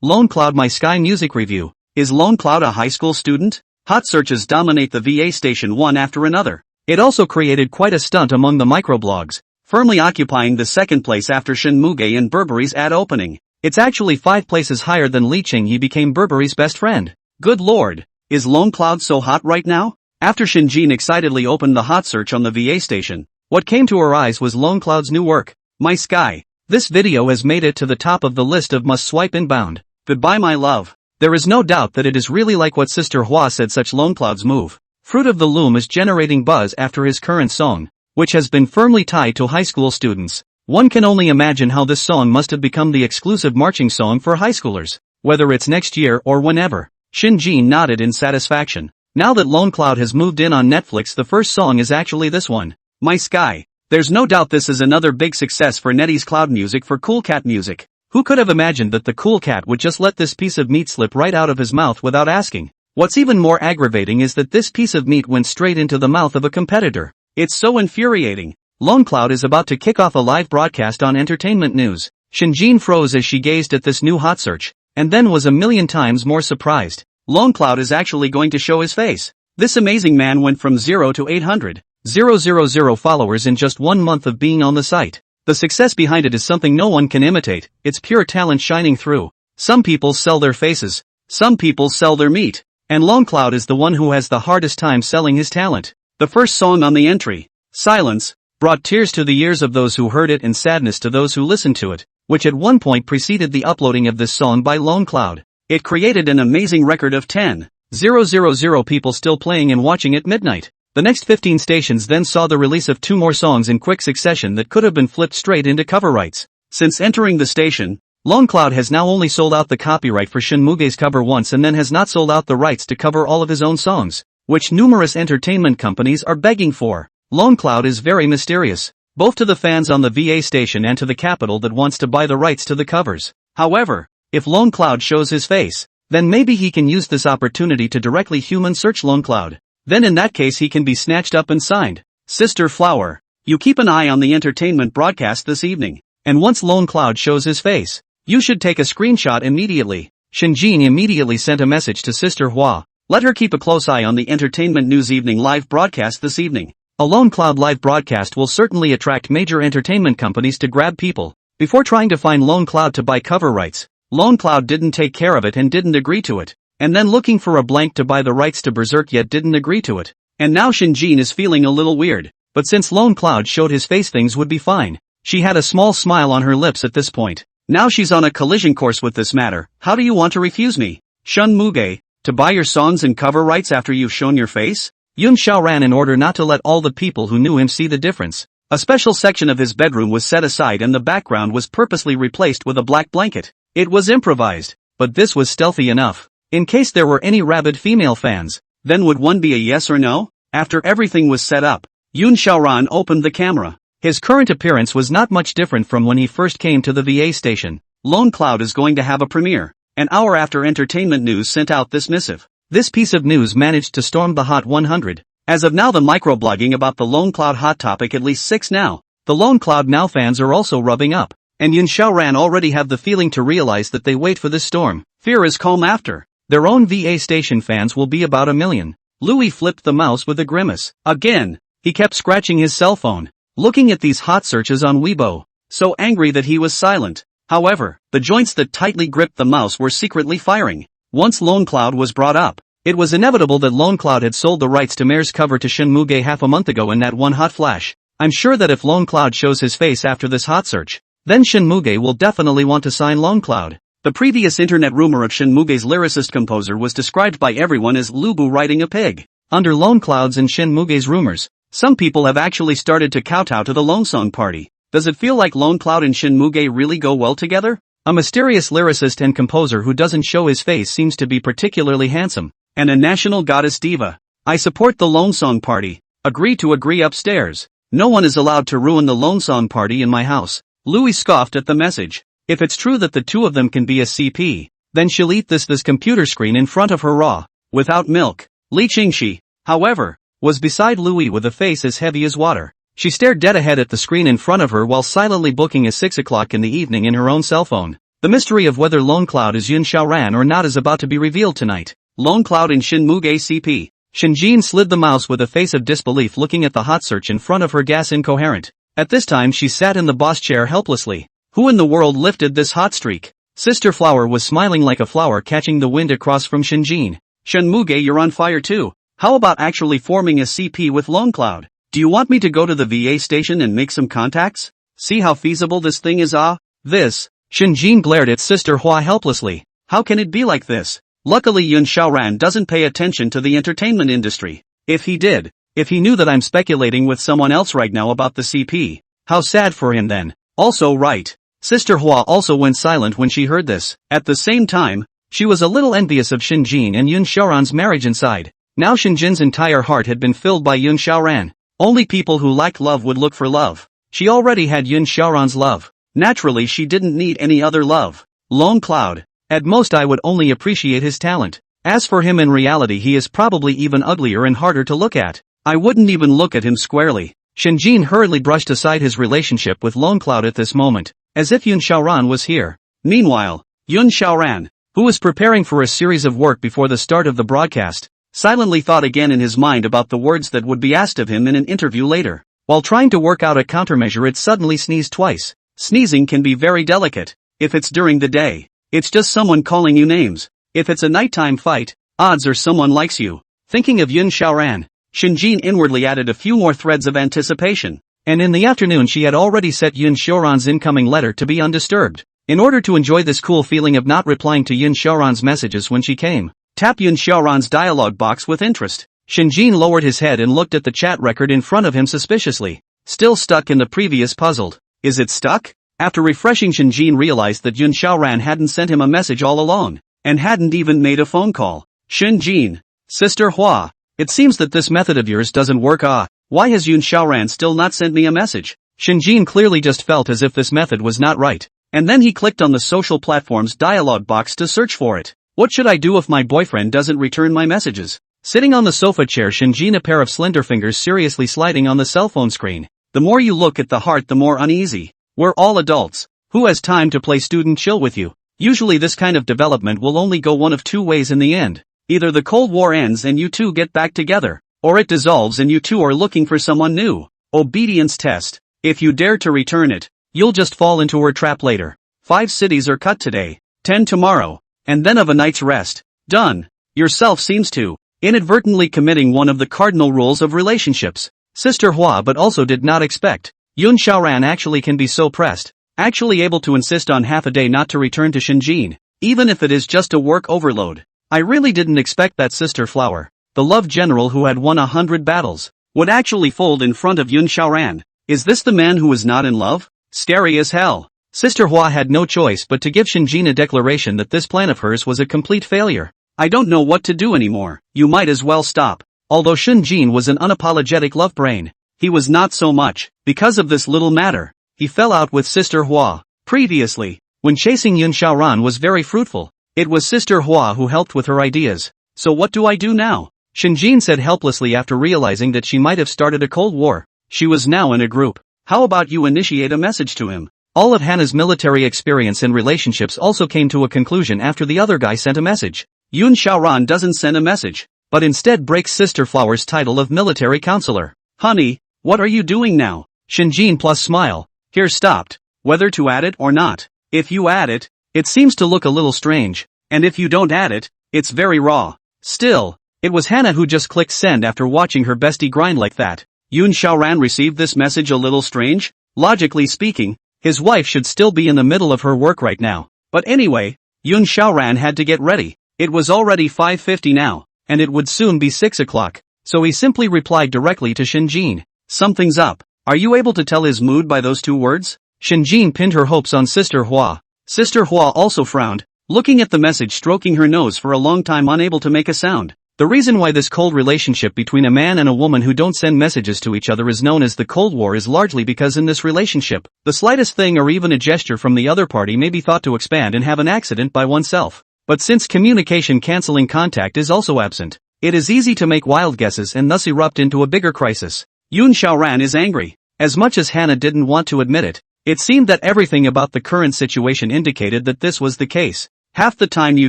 S1: Lone Cloud My Sky music review. Is Lone Cloud a high school student? Hot searches dominate the VA station one after another. It also created quite a stunt among the microblogs, firmly occupying the second place after Shin Muge and Burberry's ad opening. It's actually 5 places higher than Li Qing. He became Burberry's best friend. Good lord, is Lone Cloud so hot right now? After Shin Jin excitedly opened the hot search on the VA station, what came to her eyes was Lone Cloud's new work, My Sky. This video has made it to the top of the list of must-swipe inbound. Goodbye my love. There is no doubt that it is really like what Sister Hua said. Such Lone Cloud's move, Fruit of the Loom, is generating buzz after his current song, which has been firmly tied to high school students. One can only imagine how this song must have become the exclusive marching song for high schoolers, whether it's next year or whenever. Shin Jin nodded in satisfaction. Now that Lone Cloud has moved in on Netflix, the first song is actually this one, My Sky. There's no doubt this is another big success for NetEase Cloud Music for Cool Cat Music. Who could have imagined that the Cool Cat would just let this piece of meat slip right out of his mouth without asking? What's even more aggravating is that this piece of meat went straight into the mouth of a competitor. It's so infuriating. Lone Cloud is about to kick off a live broadcast on entertainment news. Shin Jin froze as she gazed at this new hot search, and then was a million times more surprised. Lone Cloud is actually going to show his face. This amazing man went from 0 to 800,000 followers in just 1 month of being on the site. The success behind it is something no one can imitate. It's pure talent shining through. Some people sell their faces, some people sell their meat, and Lone Cloud is the one who has the hardest time selling his talent. The first song on the entry, Silence, brought tears to the ears of those who heard it and sadness to those who listened to it, which at one point preceded the uploading of this song by Lone Cloud. It created an amazing record of 10,000 people still playing and watching at midnight. The next 15 stations then saw the release of 2 more songs in quick succession that could have been flipped straight into cover rights. Since entering the station, Lone Cloud has now only sold out the copyright for Shin Muge's cover once and then has not sold out the rights to cover all of his own songs, which numerous entertainment companies are begging for. Lone Cloud is very mysterious, both to the fans on the VA station and to the capital that wants to buy the rights to the covers. However, if Lone Cloud shows his face, then maybe he can use this opportunity to directly human search Lone Cloud. Then in that case he can be snatched up and signed. Sister Flower, you keep an eye on the entertainment broadcast this evening, and once Lone Cloud shows his face, you should take a screenshot immediately. Shin Jin immediately sent a message to Sister Hua. Let her keep a close eye on the Entertainment News Evening live broadcast this evening. A Lone Cloud live broadcast will certainly attract major entertainment companies to grab people. Before trying to find Lone Cloud to buy cover rights, Lone Cloud didn't take care of it and didn't agree to it. And then looking for a blank to buy the rights to Berserk yet didn't agree to it. And now Shinjin is feeling a little weird. But since Lone Cloud showed his face, things would be fine. She had a small smile on her lips at this point. Now she's on a collision course with this matter. How do you want to refuse me, Shun Muge, to buy your songs and cover rights after you've shown your face? Yun Xiao ran in order not to let all the people who knew him see the difference. A special section of his bedroom was set aside and the background was purposely replaced with a black blanket. It was improvised, but this was stealthy enough. In case there were any rabid female fans, then would one be a yes or no? After everything was set up, Yun Xiaoran opened the camera. His current appearance was not much different from when he first came to the VA station. Lone Cloud is going to have a premiere. An hour after Entertainment News sent out this missive, this piece of news managed to storm the Hot 100. As of now, the microblogging about the Lone Cloud hot topic at least 6 now. The Lone Cloud Now fans are also rubbing up. And Yun Xiaoran already have the feeling to realize that they wait for this storm. Fear is calm after. Their own VA station fans will be about 1 million. Louis flipped the mouse with a grimace. Again, he kept scratching his cell phone, looking at these hot searches on Weibo, so angry that he was silent. However, the joints that tightly gripped the mouse were secretly firing. Once Lone Cloud was brought up, it was inevitable that Lone Cloud had sold the rights to Mare's cover to Shin Muge half a month ago in that one hot flash. I'm sure that if Lone Cloud shows his face after this hot search, then Shin Muge will definitely want to sign Lone Cloud. The previous internet rumor of Shin Muge's lyricist-composer was described by everyone as Lubu riding a pig. Under Lone Cloud's and Shin Muge's rumors, some people have actually started to kowtow to the Lone Song Party. Does it feel like Lone Cloud and Shin Muge really go well together? A mysterious lyricist and composer who doesn't show his face seems to be particularly handsome. And a national goddess diva. I support the Lone Song Party. Agree to agree upstairs. No one is allowed to ruin the Lone Song Party in my house. Louis scoffed at the message. If it's true that the two of them can be a CP, then she'll eat this computer screen in front of her raw, without milk. Li Qingxi, however, was beside Louis with a face as heavy as water. She stared dead ahead at the screen in front of her while silently booking a 6 o'clock in the evening in her own cell phone. The mystery of whether Lone Cloud is Yun Xiaoran or not is about to be revealed tonight. Lone Cloud and Shin Muge CP. Shinjin slid the mouse with a face of disbelief looking at the hot search in front of her, gas incoherent. At this time she sat in the boss chair helplessly. Who in the world lifted this hot streak? Sister Flower was smiling like a flower catching the wind across from Shinjin. Shin Muge, you're on fire too. How about actually forming a CP with Lone Cloud? Do you want me to go to the VA station and make some contacts? See how feasible this thing is? This. Shinjin glared at Sister Hua helplessly. How can it be like this? Luckily Yun Xiaoran doesn't pay attention to the entertainment industry. If he did, if he knew that I'm speculating with someone else right now about the CP, how sad for him then. Also right. Sister Hua also went silent when she heard this. At the same time, she was a little envious of Shinjin and Yun Xiaoran's marriage inside. Now Shinjin's entire heart had been filled by Yun Xiaoran. Only people who like love would look for love. She already had Yun Xiaoran's love. Naturally she didn't need any other love. Lone Cloud. At most I would only appreciate his talent. As for him, in reality he is probably even uglier and harder to look at. I wouldn't even look at him squarely. Shinjin hurriedly brushed aside his relationship with Lone Cloud at this moment, as if Yun Xiaoran was here. Meanwhile, Yun Xiaoran, who was preparing for a series of work before the start of the broadcast, silently thought again in his mind about the words that would be asked of him in an interview later. While trying to work out a countermeasure, it suddenly sneezed twice. Sneezing can be very delicate. If it's during the day, it's just someone calling you names. If it's a nighttime fight, odds are someone likes you. Thinking of Yun Xiaoran, Shinjin inwardly added a few more threads of anticipation. And in the afternoon she had already set Yun Xiaoran's incoming letter to be undisturbed. In order to enjoy this cool feeling of not replying to Yun Xiaoran's messages when she came, tap Yun Xiaoran's dialogue box with interest. Shinjin lowered his head and looked at the chat record in front of him suspiciously. Still stuck in the previous puzzled. Is it stuck? After refreshing, Shinjin realized that Yun Xiaoran hadn't sent him a message all along, and hadn't even made a phone call. Shinjin. Sister Hua. It seems that this method of yours doesn't work. Why has Yun Xiaoran still not sent me a message? Shinjin clearly just felt as if this method was not right, and then he clicked on the social platform's dialog box to search for it. What should I do if my boyfriend doesn't return my messages? Sitting on the sofa chair, Shinjin, a pair of slender fingers seriously sliding on the cell phone screen. The more you look at the heart, the more uneasy. We're all adults. Who has time to play student chill with you? Usually this kind of development will only go one of two ways in the end. Either the Cold War ends and you two get back together, or it dissolves and you two are looking for someone new. Obedience test. If you dare to return it, you'll just fall into her trap later. 5 cities are cut today, 10 tomorrow, and then of a night's rest. Done. Yourself seems to inadvertently committing one of the cardinal rules of relationships. Sister Hua but also did not expect Yun Xiaoran actually can be so pressed, actually able to insist on half a day not to return to Shenjin, even if it is just a work overload. I really didn't expect that Sister Flower, the love general who had won 100 battles, would actually fold in front of Yun Xiaoran. Is this the man who is not in love? Scary as hell. Sister Hua had no choice but to give Shenjin a declaration that this plan of hers was a complete failure. I don't know what to do anymore. You might as well stop. Although Shenjin was an unapologetic love brain, he was not so much. Because of this little matter, he fell out with Sister Hua. Previously, when chasing Yun Xiaoran was very fruitful, it was Sister Hua who helped with her ideas. So what do I do now? Shenjin said helplessly after realizing that she might have started a cold war. She was now in a group. How about you initiate a message to him? All of Hannah's military experience in relationships also came to a conclusion after the other guy sent a message. Yun Xiaoran doesn't send a message, but instead breaks Sister Flower's title of military counselor. Honey, what are you doing now? Shenjin plus smile. Here stopped. Whether to add it or not. If you add it, it seems to look a little strange, and if you don't add it, it's very raw. Still, it was Hannah who just clicked send after watching her bestie grind like that. Yun Xiaoran received this message a little strange? Logically speaking, his wife should still be in the middle of her work right now. But anyway, Yun Xiaoran had to get ready. It was already 5:50 now, and it would soon be 6 o'clock, so he simply replied directly to Shenjin. Something's up. Are you able to tell his mood by those 2 words? Shenjin pinned her hopes on Sister Hua. Sister Hua also frowned, looking at the message, stroking her nose for a long time, unable to make a sound. The reason why this cold relationship between a man and a woman who don't send messages to each other is known as the Cold War is largely because in this relationship, the slightest thing or even a gesture from the other party may be thought to expand and have an accident by oneself. But since communication canceling contact is also absent, it is easy to make wild guesses and thus erupt into a bigger crisis. Yun Xiaoran is angry. As much as Hannah didn't want to admit it, it seemed that everything about the current situation indicated that this was the case. Half the time you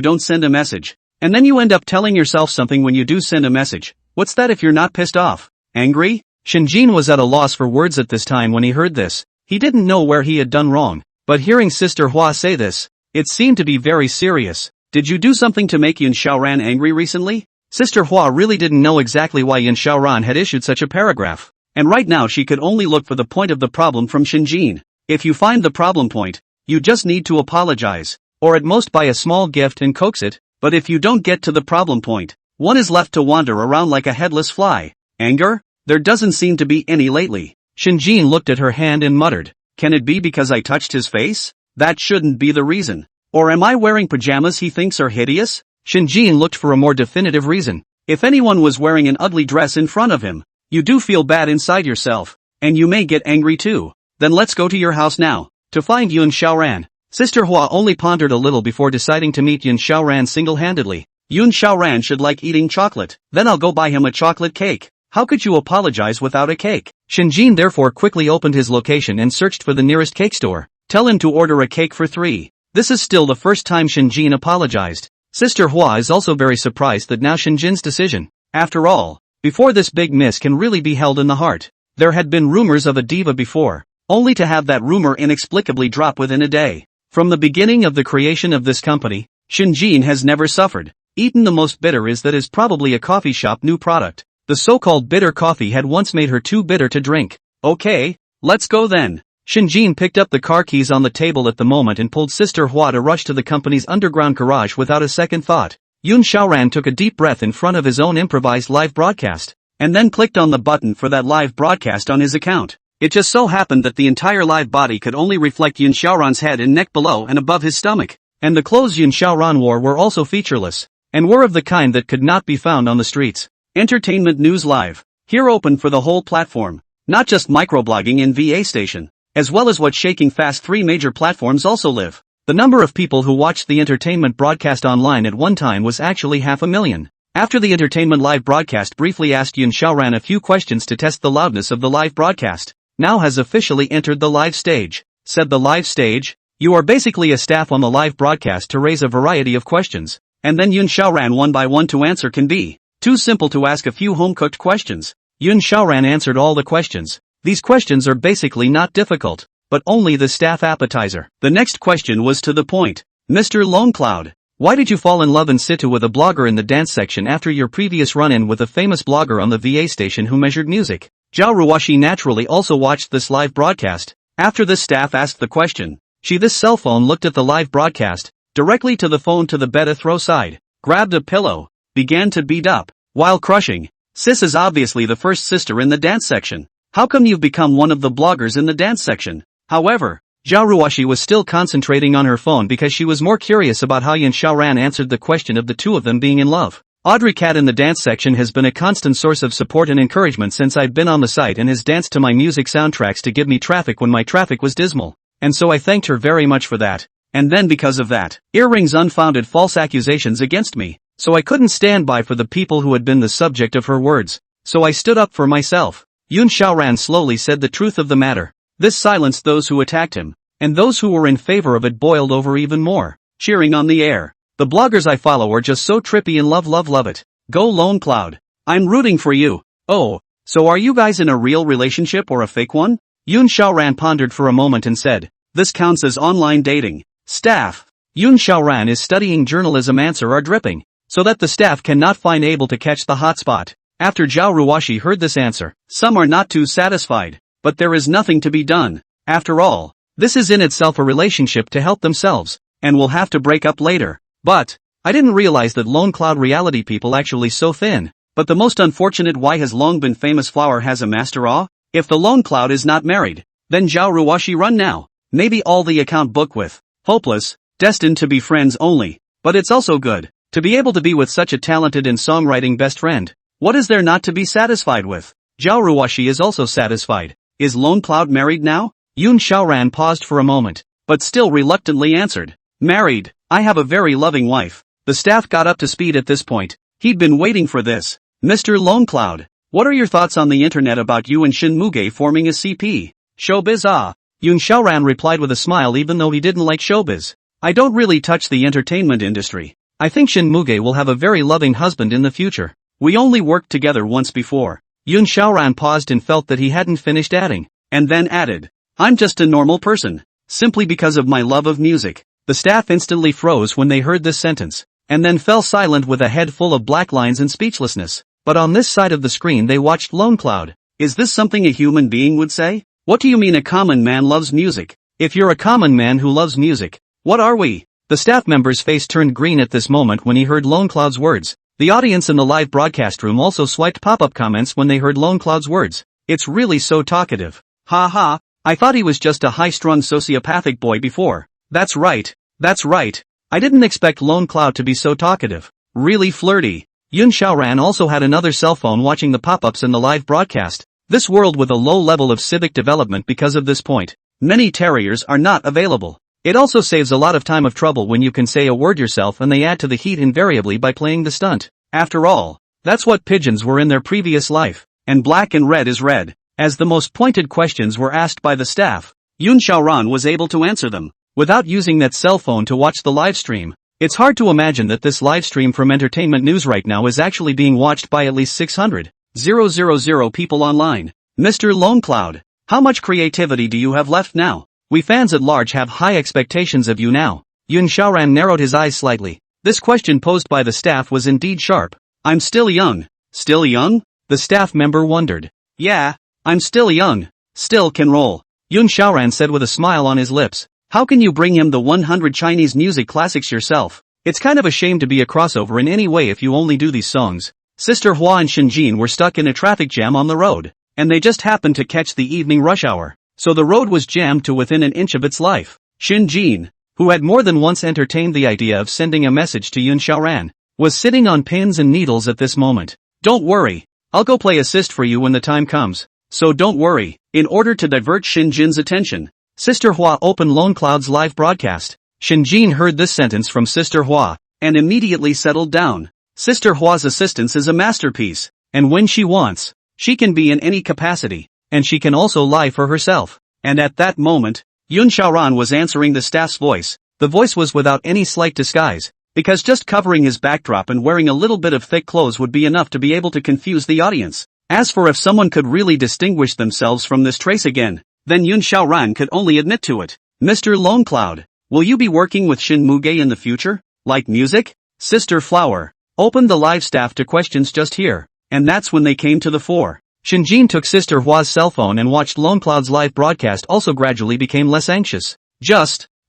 S1: don't send a message, and then you end up telling yourself something when you do send a message. What's that if you're not pissed off? Angry? Shenjin was at a loss for words at this time when he heard this. He didn't know where he had done wrong, but hearing Sister Hua say this, it seemed to be very serious. Did you do something to make Yun Xiaoran angry recently? Sister Hua really didn't know exactly why Yun Xiaoran had issued such a paragraph, and right now she could only look for the point of the problem from Shenjin. If you find the problem point, you just need to apologize, or at most buy a small gift and coax it. But if you don't get to the problem point, one is left to wander around like a headless fly. Anger? There doesn't seem to be any lately. Shenjin looked at her hand and muttered, can it be because I touched his face? That shouldn't be the reason. Or am I wearing pajamas he thinks are hideous? Shenjin looked for a more definitive reason. If anyone was wearing an ugly dress in front of him, you do feel bad inside yourself, and you may get angry too. Then let's go to your house now, to find Yun Xiaoran. Sister Hua only pondered a little before deciding to meet Yun Xiaoran single-handedly. Yun Xiaoran should like eating chocolate. Then I'll go buy him a chocolate cake. How could you apologize without a cake? Shenjin therefore quickly opened his location and searched for the nearest cake store. Tell him to order a cake for 3. This is still the first time Shenjin apologized. Sister Hua is also very surprised that now Shenjin's decision. After all, before this big miss can really be held in the heart. There had been rumors of a diva before, only to have that rumor inexplicably drop within a day. From the beginning of the creation of this company, Shenjin has never suffered. Eaten the most bitter is that is probably a coffee shop new product. The so-called bitter coffee had once made her too bitter to drink. Okay, let's go then. Shenjin picked up the car keys on the table at the moment and pulled Sister Hua to rush to the company's underground garage without a second thought. Yun Xiaoran took a deep breath in front of his own improvised live broadcast, and then clicked on the button for that live broadcast on his account. It just so happened that the entire live body could only reflect Yun Xiaoran's head and neck below and above his stomach, and the clothes Yun Xiaoran wore were also featureless, and were of the kind that could not be found on the streets. Entertainment News Live. Here open for the whole platform, not just microblogging and VA Station, as well as what shaking fast 3 major platforms also live. The number of people who watched the entertainment broadcast online at one time was actually 500,000. After the entertainment live broadcast briefly asked Yun Xiaoran a few questions to test the loudness of the live broadcast, now has officially entered the live stage. Said the live stage, you are basically a staff on the live broadcast to raise a variety of questions, and then Yun Xiaoran one by one to answer can be too simple to ask a few home-cooked questions. Yun Xiaoran answered all the questions. These questions are basically not difficult, but only the staff appetizer. The next question was to the point. Mr. Lone Cloud, why did you fall in love in situ with a blogger in the dance section after your previous run-in with a famous blogger on the VA station who measured music? Zhao Ruoxi naturally also watched this live broadcast. After the staff asked the question, this cell phone looked at the live broadcast, directly to the phone to the bed throw side, grabbed a pillow, began to beat up, while crushing. Sis is obviously the first sister in the dance section. How come you've become one of the bloggers in the dance section? However, Zhao Ruoxi was still concentrating on her phone because she was more curious about how Yun Xiaoran answered the question of the two of them being in love. Audrey Cat in the dance section has been a constant source of support and encouragement since I've been on the site and has danced to my music soundtracks to give me traffic when my traffic was dismal. And so I thanked her very much for that. And then because of that, earrings unfounded false accusations against me. So I couldn't stand by for the people who had been the subject of her words. So I stood up for myself. Yun Xiaoran slowly said the truth of the matter. This silenced those who attacked him, and those who were in favor of it boiled over even more, cheering on the air. The bloggers I follow are just so trippy and love it. Go Lone Cloud. I'm rooting for you. Oh, so are you guys in a real relationship or a fake one? Yun Xiaoran pondered for a moment and said, this counts as online dating. Staff. Yun Xiaoran is studying journalism answer are dripping, so that the staff cannot find able to catch the hotspot. After Zhao Ruoxi heard this answer, some are not too satisfied. But there is nothing to be done. After all, this is in itself a relationship to help themselves, and will have to break up later. But, I didn't realize that Lone Cloud reality people actually so thin. But the most unfortunate why has long been famous flower has a master awe? If the Lone Cloud is not married, then Zhao Ruoxi run now. Maybe all the account book with, hopeless, destined to be friends only. But it's also good, to be able to be with such a talented and songwriting best friend. What is there not to be satisfied with? Zhao Ruoxi is also satisfied. Is Lone Cloud married now? Yun Xiaoran paused for a moment, but still reluctantly answered. Married. I have a very loving wife. The staff got up to speed at this point. He'd been waiting for this. Mr. Lone Cloud, what are your thoughts on the internet about you and Shin Muge forming a CP? Showbiz ah. Yun Xiaoran replied with a smile even though he didn't like showbiz. I don't really touch the entertainment industry. I think Shin Muge will have a very loving husband in the future. We only worked together once before. Yun Xiaoran paused and felt that he hadn't finished adding, and then added, I'm just a normal person, simply because of my love of music. The staff instantly froze when they heard this sentence, and then fell silent with a head full of black lines and speechlessness. But on this side of the screen they watched Lone Cloud. Is this something a human being would say? What do you mean a common man loves music? If you're a common man who loves music, what are we? The staff member's face turned green at this moment when he heard Lone Cloud's words. The audience in the live broadcast room also swiped pop-up comments when they heard Lone Cloud's words. It's really so talkative. Ha ha, I thought he was just a high-strung sociopathic boy before. That's right. I didn't expect Lone Cloud to be so talkative. Really flirty. Yun Xiaoran also had another cell phone watching the pop-ups in the live broadcast. This world with a low level of civic development because of this point. Many terriers are not available. It also saves a lot of time of trouble when you can say a word yourself and they add to the heat invariably by playing the stunt. After all, that's what pigeons were in their previous life, and black and red is red. As the most pointed questions were asked by the staff, Yun Xiaoran was able to answer them, without using that cell phone to watch the live stream. It's hard to imagine that this live stream from Entertainment News right now is actually being watched by at least 600,000 people online. Mr. Lone Cloud, how much creativity do you have left now? We fans at large have high expectations of you now. Yun Xiaoran narrowed his eyes slightly. This question posed by the staff was indeed sharp. I'm still young. Still young? The staff member wondered. Yeah, I'm still young. Still can roll. Yun Xiaoran said with a smile on his lips. How can you bring him the 100 Chinese music classics yourself? It's kind of a shame to be a crossover in any way if you only do these songs. Sister Hua and Shinjin were stuck in a traffic jam on the road, and they just happened to catch the evening rush hour. So the road was jammed to within an inch of its life. Shinjin, who had more than once entertained the idea of sending a message to Yun Xiaoran, was sitting on pins and needles at this moment. Don't worry, I'll go play assist for you when the time comes. So don't worry. In order to divert Shinjin's attention, Sister Hua opened Lone Cloud's live broadcast. Shinjin heard this sentence from Sister Hua, and immediately settled down. Sister Hua's assistance is a masterpiece, and when she wants, she can be in any capacity. And she can also lie for herself. And at that moment, Yun Xiaoran was answering the staff's voice. The voice was without any slight disguise. because just covering his backdrop and wearing a little bit of thick clothes would be enough to be able to confuse the audience. As for if someone could really distinguish themselves from this trace again, then Yun Xiaoran could only admit to it. Mr. Lone Cloud, will you be working with Shin Muge in the future? Like music? Sister Flower opened the live staff to questions just here, and that's when they came to the fore. Shinjin took Sister Hua's cell phone and watched Lone Cloud's live broadcast. Also gradually became less anxious.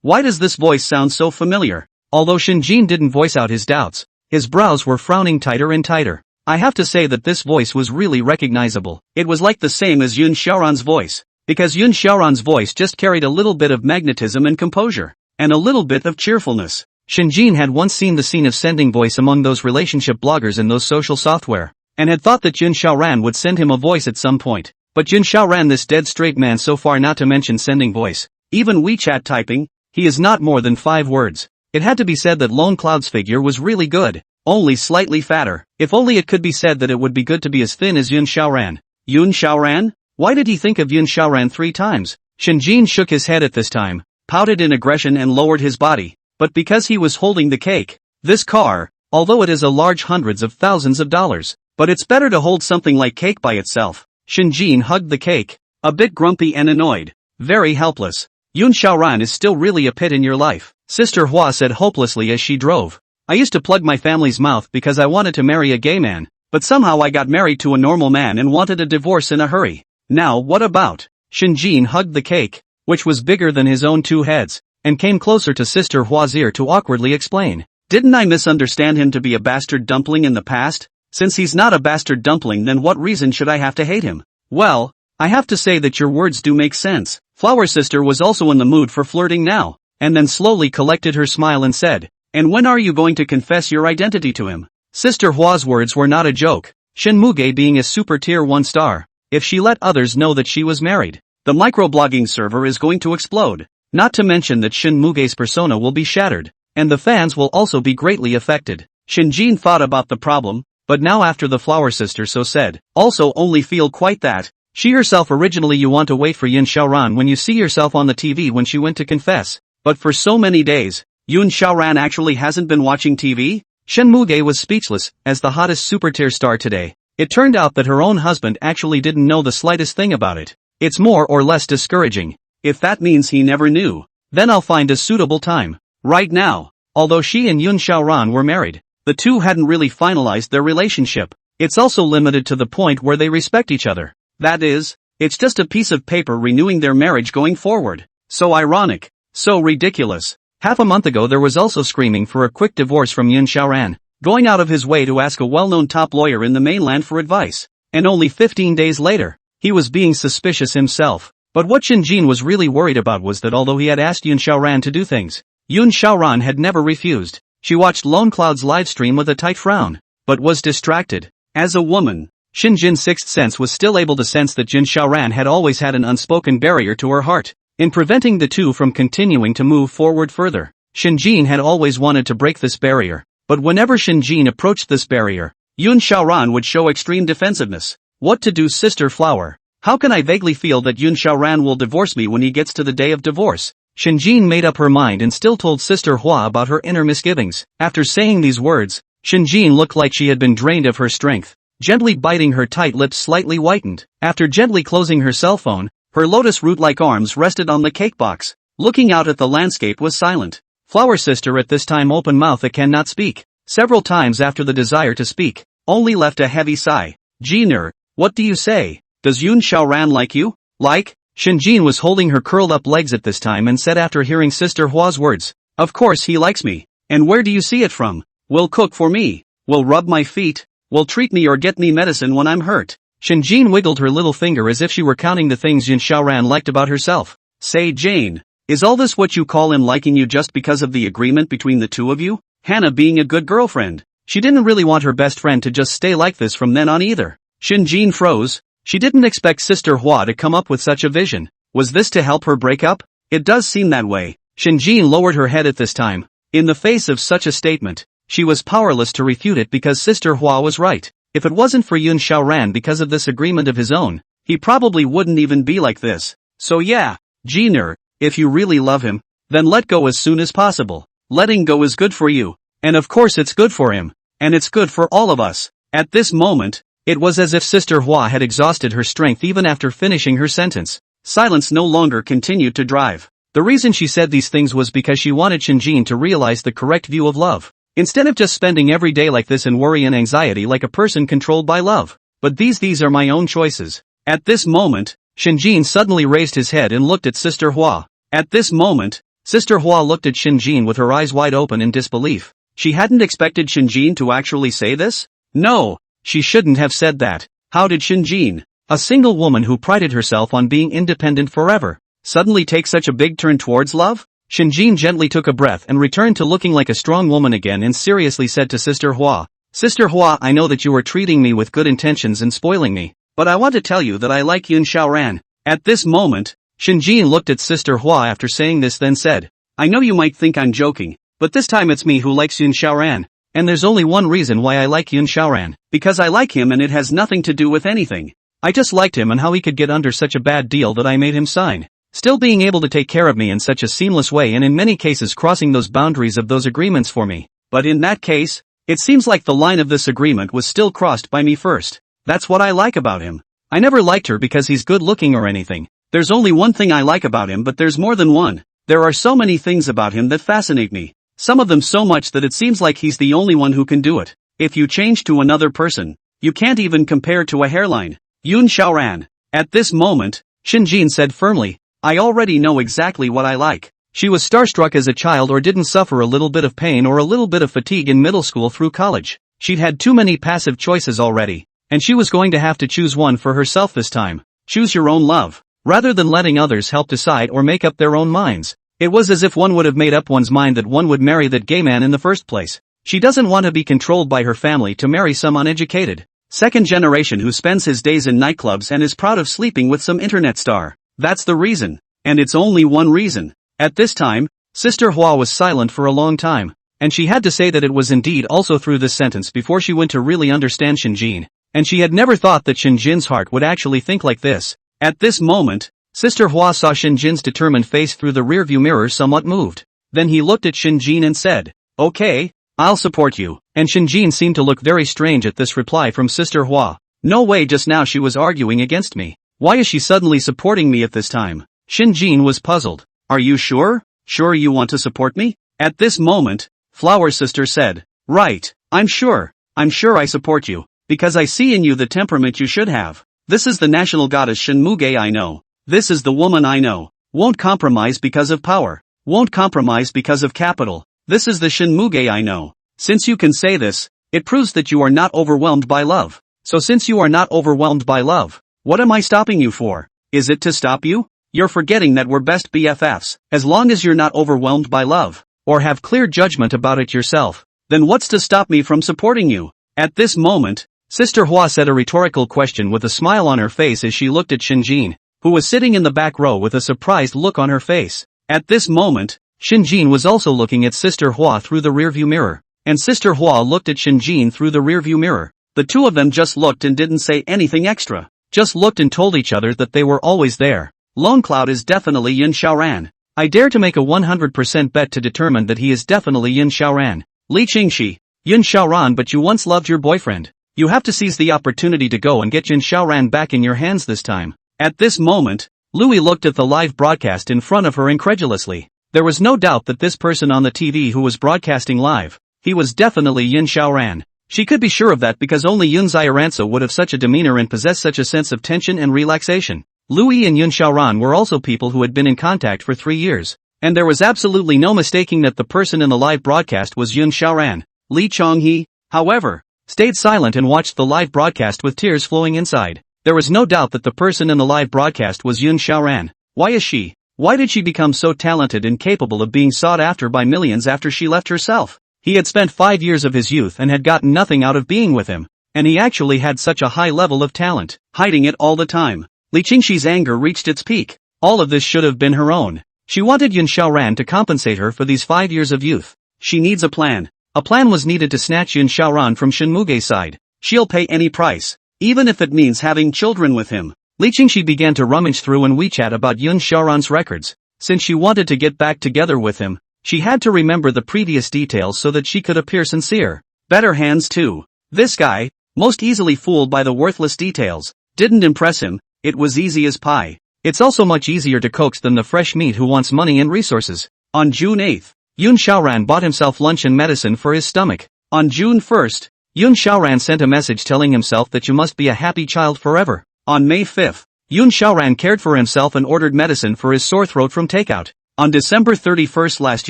S1: Why does this voice sound so familiar? Although Shinjin didn't voice out his doubts, his brows were frowning tighter and tighter. I have to say that this voice was really recognizable. It was like the same as Yun Xiaoran's voice, because Yun Xiaoran's voice just carried a little bit of magnetism and composure, and a little bit of cheerfulness. Shinjin had once seen the scene of sending voice among those relationship bloggers in those social software, and had thought that Yun Xiaoran would send him a voice at some point. But Yun Xiaoran, this dead straight man, so far not to mention sending voice, even WeChat typing, he is not more than 5 words. It had to be said that Lone Cloud's figure was really good, only slightly fatter. If only it could be said that it would be good to be as thin as Yun Xiaoran. Yun Xiaoran? Why did he think of Yun Xiaoran 3 times? Shinjin shook his head at this time, pouted in aggression and lowered his body. But because he was holding the cake, this car, although it is a large hundreds of thousands of dollars, but it's better to hold something like cake by itself. Shinjin hugged the cake, a bit grumpy and annoyed, very helpless. Yun Xiaoran is still really a pit in your life, Sister Hua said hopelessly as she drove. I used to plug my family's mouth because I wanted to marry a gay man, but somehow I got married to a normal man and wanted a divorce in a hurry. Now what about? Shinjin hugged the cake, which was bigger than his own 2 heads, and came closer to Sister Hua's ear to awkwardly explain. Didn't I misunderstand him to be a bastard dumpling in the past? Since he's not a bastard dumpling, then what reason should I have to hate him? Well, I have to say that your words do make sense. Flower Sister was also in the mood for flirting now, and then slowly collected her smile and said, and when are you going to confess your identity to him? Sister Hua's words were not a joke. Shin Muge being a super tier 1 star, if she let others know that she was married, the microblogging server is going to explode. Not to mention that Shin Muge's persona will be shattered, and the fans will also be greatly affected. Shinjin thought about the problem, but now after the Flower Sister so said, also only feel quite that. She herself originally you want to wait for Yun Xiaoran when you see yourself on the TV when she went to confess, but for so many days, Yun Xiaoran actually hasn't been watching TV? Shin Muge was speechless, as the hottest super tier star today. It turned out that her own husband actually didn't know the slightest thing about it. It's more or less discouraging. If that means he never knew, then I'll find a suitable time. Right now, although she and Yun Xiaoran were married, the two hadn't really finalized their relationship. It's also limited to the point where they respect each other. That is, it's just a piece of paper renewing their marriage going forward. So ironic. So ridiculous. Half a month ago there was also screaming for a quick divorce from Yun Xiaoran, going out of his way to ask a well-known top lawyer in the mainland for advice. And only 15 days later, he was being suspicious himself. But what Shinjin was really worried about was that although he had asked Yun Xiaoran to do things, Yun Xiaoran had never refused. She watched Lone Cloud's live stream with a tight frown, but was distracted. As a woman, Shinjin's sixth sense was still able to sense that Yun Xiaoran had always had an unspoken barrier to her heart, in preventing the two from continuing to move forward further. Shinjin had always wanted to break this barrier, but whenever Shinjin approached this barrier, Yun Xiaoran would show extreme defensiveness. What to do, Sister Flower? How can I vaguely feel that Yun Xiaoran will divorce me when he gets to the day of divorce? Shinjin made up her mind and still told Sister Hua about her inner misgivings. After saying these words, Shinjin looked like she had been drained of her strength. Gently biting her tight lips slightly whitened. After gently closing her cell phone, her lotus root-like arms rested on the cake box. Looking out at the landscape was silent. Flower Sister at this time open mouth and cannot speak. Several times after the desire to speak, only left a heavy sigh. Jiner, what do you say? Does Yun Xiaoran like you? Like? Shinjin was holding her curled up legs at this time and said after hearing Sister Hua's words, of course he likes me. And where do you see it from? Will cook for me. Will rub my feet. Will treat me or get me medicine when I'm hurt. Shinjin wiggled her little finger as if she were counting the things Yun Xiaoran liked about herself. Say Jane, is all this what you call him liking you just because of the agreement between the two of you? Hannah being a good girlfriend. She didn't really want her best friend to just stay like this from then on either. Shinjin froze. She didn't expect Sister Hua to come up with such a vision. Was this to help her break up? It does seem that way. Shinjin lowered her head at this time. In the face of such a statement, she was powerless to refute it because Sister Hua was right. If it wasn't for Yun Xiaoran because of this agreement of his own, he probably wouldn't even be like this. So yeah, Jiner, if you really love him, then let go as soon as possible. Letting go is good for you. And of course it's good for him. And it's good for all of us. At this moment, it was as if Sister Hua had exhausted her strength even after finishing her sentence. Silence no longer continued to drive. The reason she said these things was because she wanted Shinjin to realize the correct view of love. Instead of just spending every day like this in worry and anxiety like a person controlled by love. But these are my own choices. At this moment, Shinjin suddenly raised his head and looked at Sister Hua. At this moment, Sister Hua looked at Shinjin with her eyes wide open in disbelief. She hadn't expected Shinjin to actually say this? No, she shouldn't have said that. How did Shinjin, a single woman who prided herself on being independent forever, suddenly take such a big turn towards love? Shinjin gently took a breath and returned to looking like a strong woman again and seriously said to Sister Hua, Sister Hua, I know that you are treating me with good intentions and spoiling me, but I want to tell you that I like Yun Xiaoran. At this moment, Shinjin looked at Sister Hua after saying this then said, I know you might think I'm joking, but this time it's me who likes Yun Xiaoran. And there's only one reason why I like Yun Xiaoran, because I like him and it has nothing to do with anything. I just liked him and how he could get under such a bad deal that I made him sign. Still being able to take care of me in such a seamless way and in many cases crossing those boundaries of those agreements for me. But in that case, it seems like the line of this agreement was still crossed by me first. That's what I like about him. I never liked her because he's good looking or anything. There's only one thing I like about him, but there's more than one. There are so many things about him that fascinate me. Some of them so much that it seems like he's the only one who can do it. If you change to another person, you can't even compare to a hairline. Yun Xiaoran. At this moment, Shinjin said firmly, I already know exactly what I like. She was starstruck as a child or didn't suffer a little bit of pain or a little bit of fatigue in middle school through college. She'd had too many passive choices already, and she was going to have to choose one for herself this time. Choose your own love, rather than letting others help decide or make up their own minds. It was as if one would have made up one's mind that one would marry that gay man in the first place. She doesn't want to be controlled by her family to marry some uneducated second generation who spends his days in nightclubs and is proud of sleeping with some internet star. That's the reason. And it's only one reason. At this time, Sister Hua was silent for a long time, and she had to say that it was indeed also through this sentence before she went to really understand Shinjin, and she had never thought that Shinjin's heart would actually think like this. At this moment, Sister Hua saw Shinjin's determined face through the rearview mirror somewhat moved. Then he looked at Shinjin and said, Okay, I'll support you. And Shinjin seemed to look very strange at this reply from Sister Hua. No way, just now she was arguing against me. Why is she suddenly supporting me at this time? Shinjin was puzzled. Are you sure? Sure you want to support me? At this moment, Flower Sister said, Right, I'm sure I support you, because I see in you the temperament you should have. This is the national goddess Shinmuge I know. This is the woman I know. Won't compromise because of power. Won't compromise because of capital. This is the Shinmuge I know. Since you can say this, it proves that you are not overwhelmed by love. So since you are not overwhelmed by love, what am I stopping you for? Is it to stop you? You're forgetting that we're best BFFs, as long as you're not overwhelmed by love, or have clear judgment about it yourself. Then what's to stop me from supporting you? At this moment, Sister Hua said a rhetorical question with a smile on her face as she looked at Shinjin, who was sitting in the back row with a surprised look on her face. At this moment, Shinjin was also looking at Sister Hua through the rearview mirror, and Sister Hua looked at Shinjin through the rearview mirror. The two of them just looked and didn't say anything extra. Just looked and told each other that they were always there. Longcloud is definitely Yun Xiaoran. I dare to make a 100% bet to determine that he is definitely Yun Xiaoran. Li Qingxi, Yun Xiaoran, but you once loved your boyfriend. You have to seize the opportunity to go and get Yun Xiaoran back in your hands this time. At this moment, Louis looked at the live broadcast in front of her incredulously. There was no doubt that this person on the TV who was broadcasting live, he was definitely Yun Xiaoran. She could be sure of that because only Yun Xiaoranso would have such a demeanor and possess such a sense of tension and relaxation. Louis and Yun Xiaoran were also people who had been in contact for 3 years, and there was absolutely no mistaking that the person in the live broadcast was Yun Xiaoran. Li Chonghe, however, stayed silent and watched the live broadcast with tears flowing inside. There was no doubt that the person in the live broadcast was Yun Xiaoran. Why is she? Why did she become so talented and capable of being sought after by millions after she left herself? He had spent 5 years of his youth and had gotten nothing out of being with him, and he actually had such a high level of talent, hiding it all the time. Li Qingxi's anger reached its peak. All of this should have been her own. She wanted Yun Xiaoran to compensate her for these 5 years of youth. She needs a plan. A plan was needed to snatch Yun Xiaoran from Shinmuge's side. She'll pay any price, even if it means having children with him. Li Qingxi began to rummage through in WeChat about Yun Xiaoran's records. Since she wanted to get back together with him, She had to remember the previous details so that she could appear sincere. Better hands too. This guy, most easily fooled by the worthless details, didn't impress him. It was easy as pie. It's also much easier to coax than the fresh meat who wants money and resources. On June 8th, Yoon Xiaoran bought himself lunch and medicine for his stomach. On June 1st, Yoon Xiaoran sent a message telling himself that you must be a happy child forever. On May 5th, Yoon Xiaoran cared for himself and ordered medicine for his sore throat from takeout. On December 31st last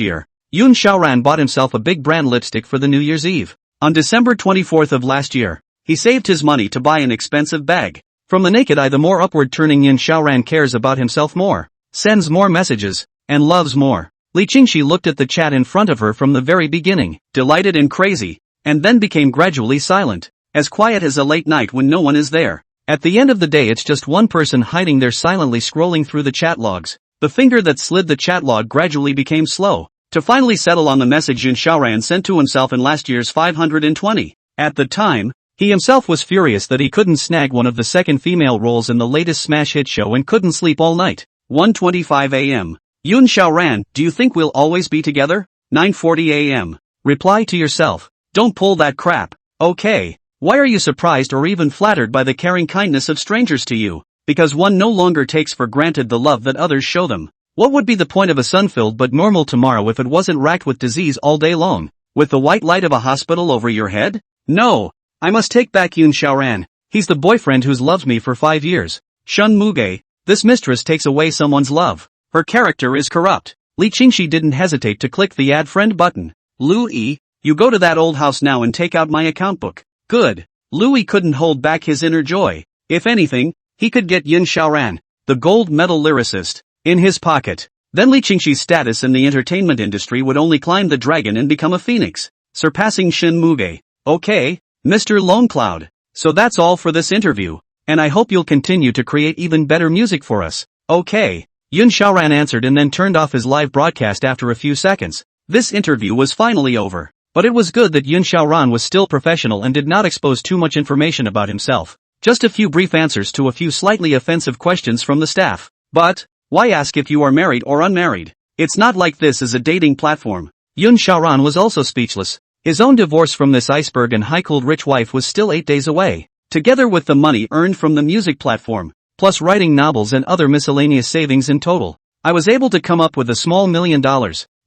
S1: year, Yoon Xiaoran bought himself a big brand lipstick for the New Year's Eve. On December 24th of last year, he saved his money to buy an expensive bag. From the naked eye, the more upward turning Yoon Xiaoran cares about himself more, sends more messages, and loves more. Li Qingxi looked at the chat in front of her from the very beginning, delighted and crazy, and then became gradually silent, as quiet as a late night when no one is there. At the end of the day, it's just one person hiding there silently scrolling through the chat logs. The finger that slid the chat log gradually became slow, to finally settle on the message Yoon Xiaoran sent to himself in last year's 520. At the time, he himself was furious that he couldn't snag one of the second female roles in the latest smash hit show and couldn't sleep all night. 1:25 a.m. Yoon Xiaoran, do you think we'll always be together? 9:40 a.m. Reply to yourself. Don't pull that crap. Okay. Why are you surprised or even flattered by the caring kindness of strangers to you? Because one no longer takes for granted the love that others show them. What would be the point of a sun-filled but normal tomorrow if it wasn't racked with disease all day long? With the white light of a hospital over your head? No. I must take back Yoon Xiaoran. He's the boyfriend who's loved me for 5 years. Shun Muge. This mistress takes away someone's love. Her character is corrupt. Li Qingxi didn't hesitate to click the add friend button. Louis, you go to that old house now and take out my account book. Good. Louis couldn't hold back his inner joy. If anything, he could get Yoon Xiaoran, the gold medal lyricist, in his pocket. Then Li Qingxi's status in the entertainment industry would only climb the dragon and become a phoenix, surpassing Shin Muge. Okay, Mr. Lone Cloud. So that's all for this interview, and I hope you'll continue to create even better music for us. Okay. Yoon Xiaoran answered and then turned off his live broadcast after a few seconds. This interview was finally over. But it was good that Yoon Xiaoran was still professional and did not expose too much information about himself. Just a few brief answers to a few slightly offensive questions from the staff. But, why ask if you are married or unmarried? It's not like this is a dating platform. Yoon Xiaoran was also speechless. His own divorce from this iceberg and high-cooled rich wife was still 8 days away. Together with the money earned from the music platform, plus writing novels and other miscellaneous savings in total, I was able to come up with a small $1 million,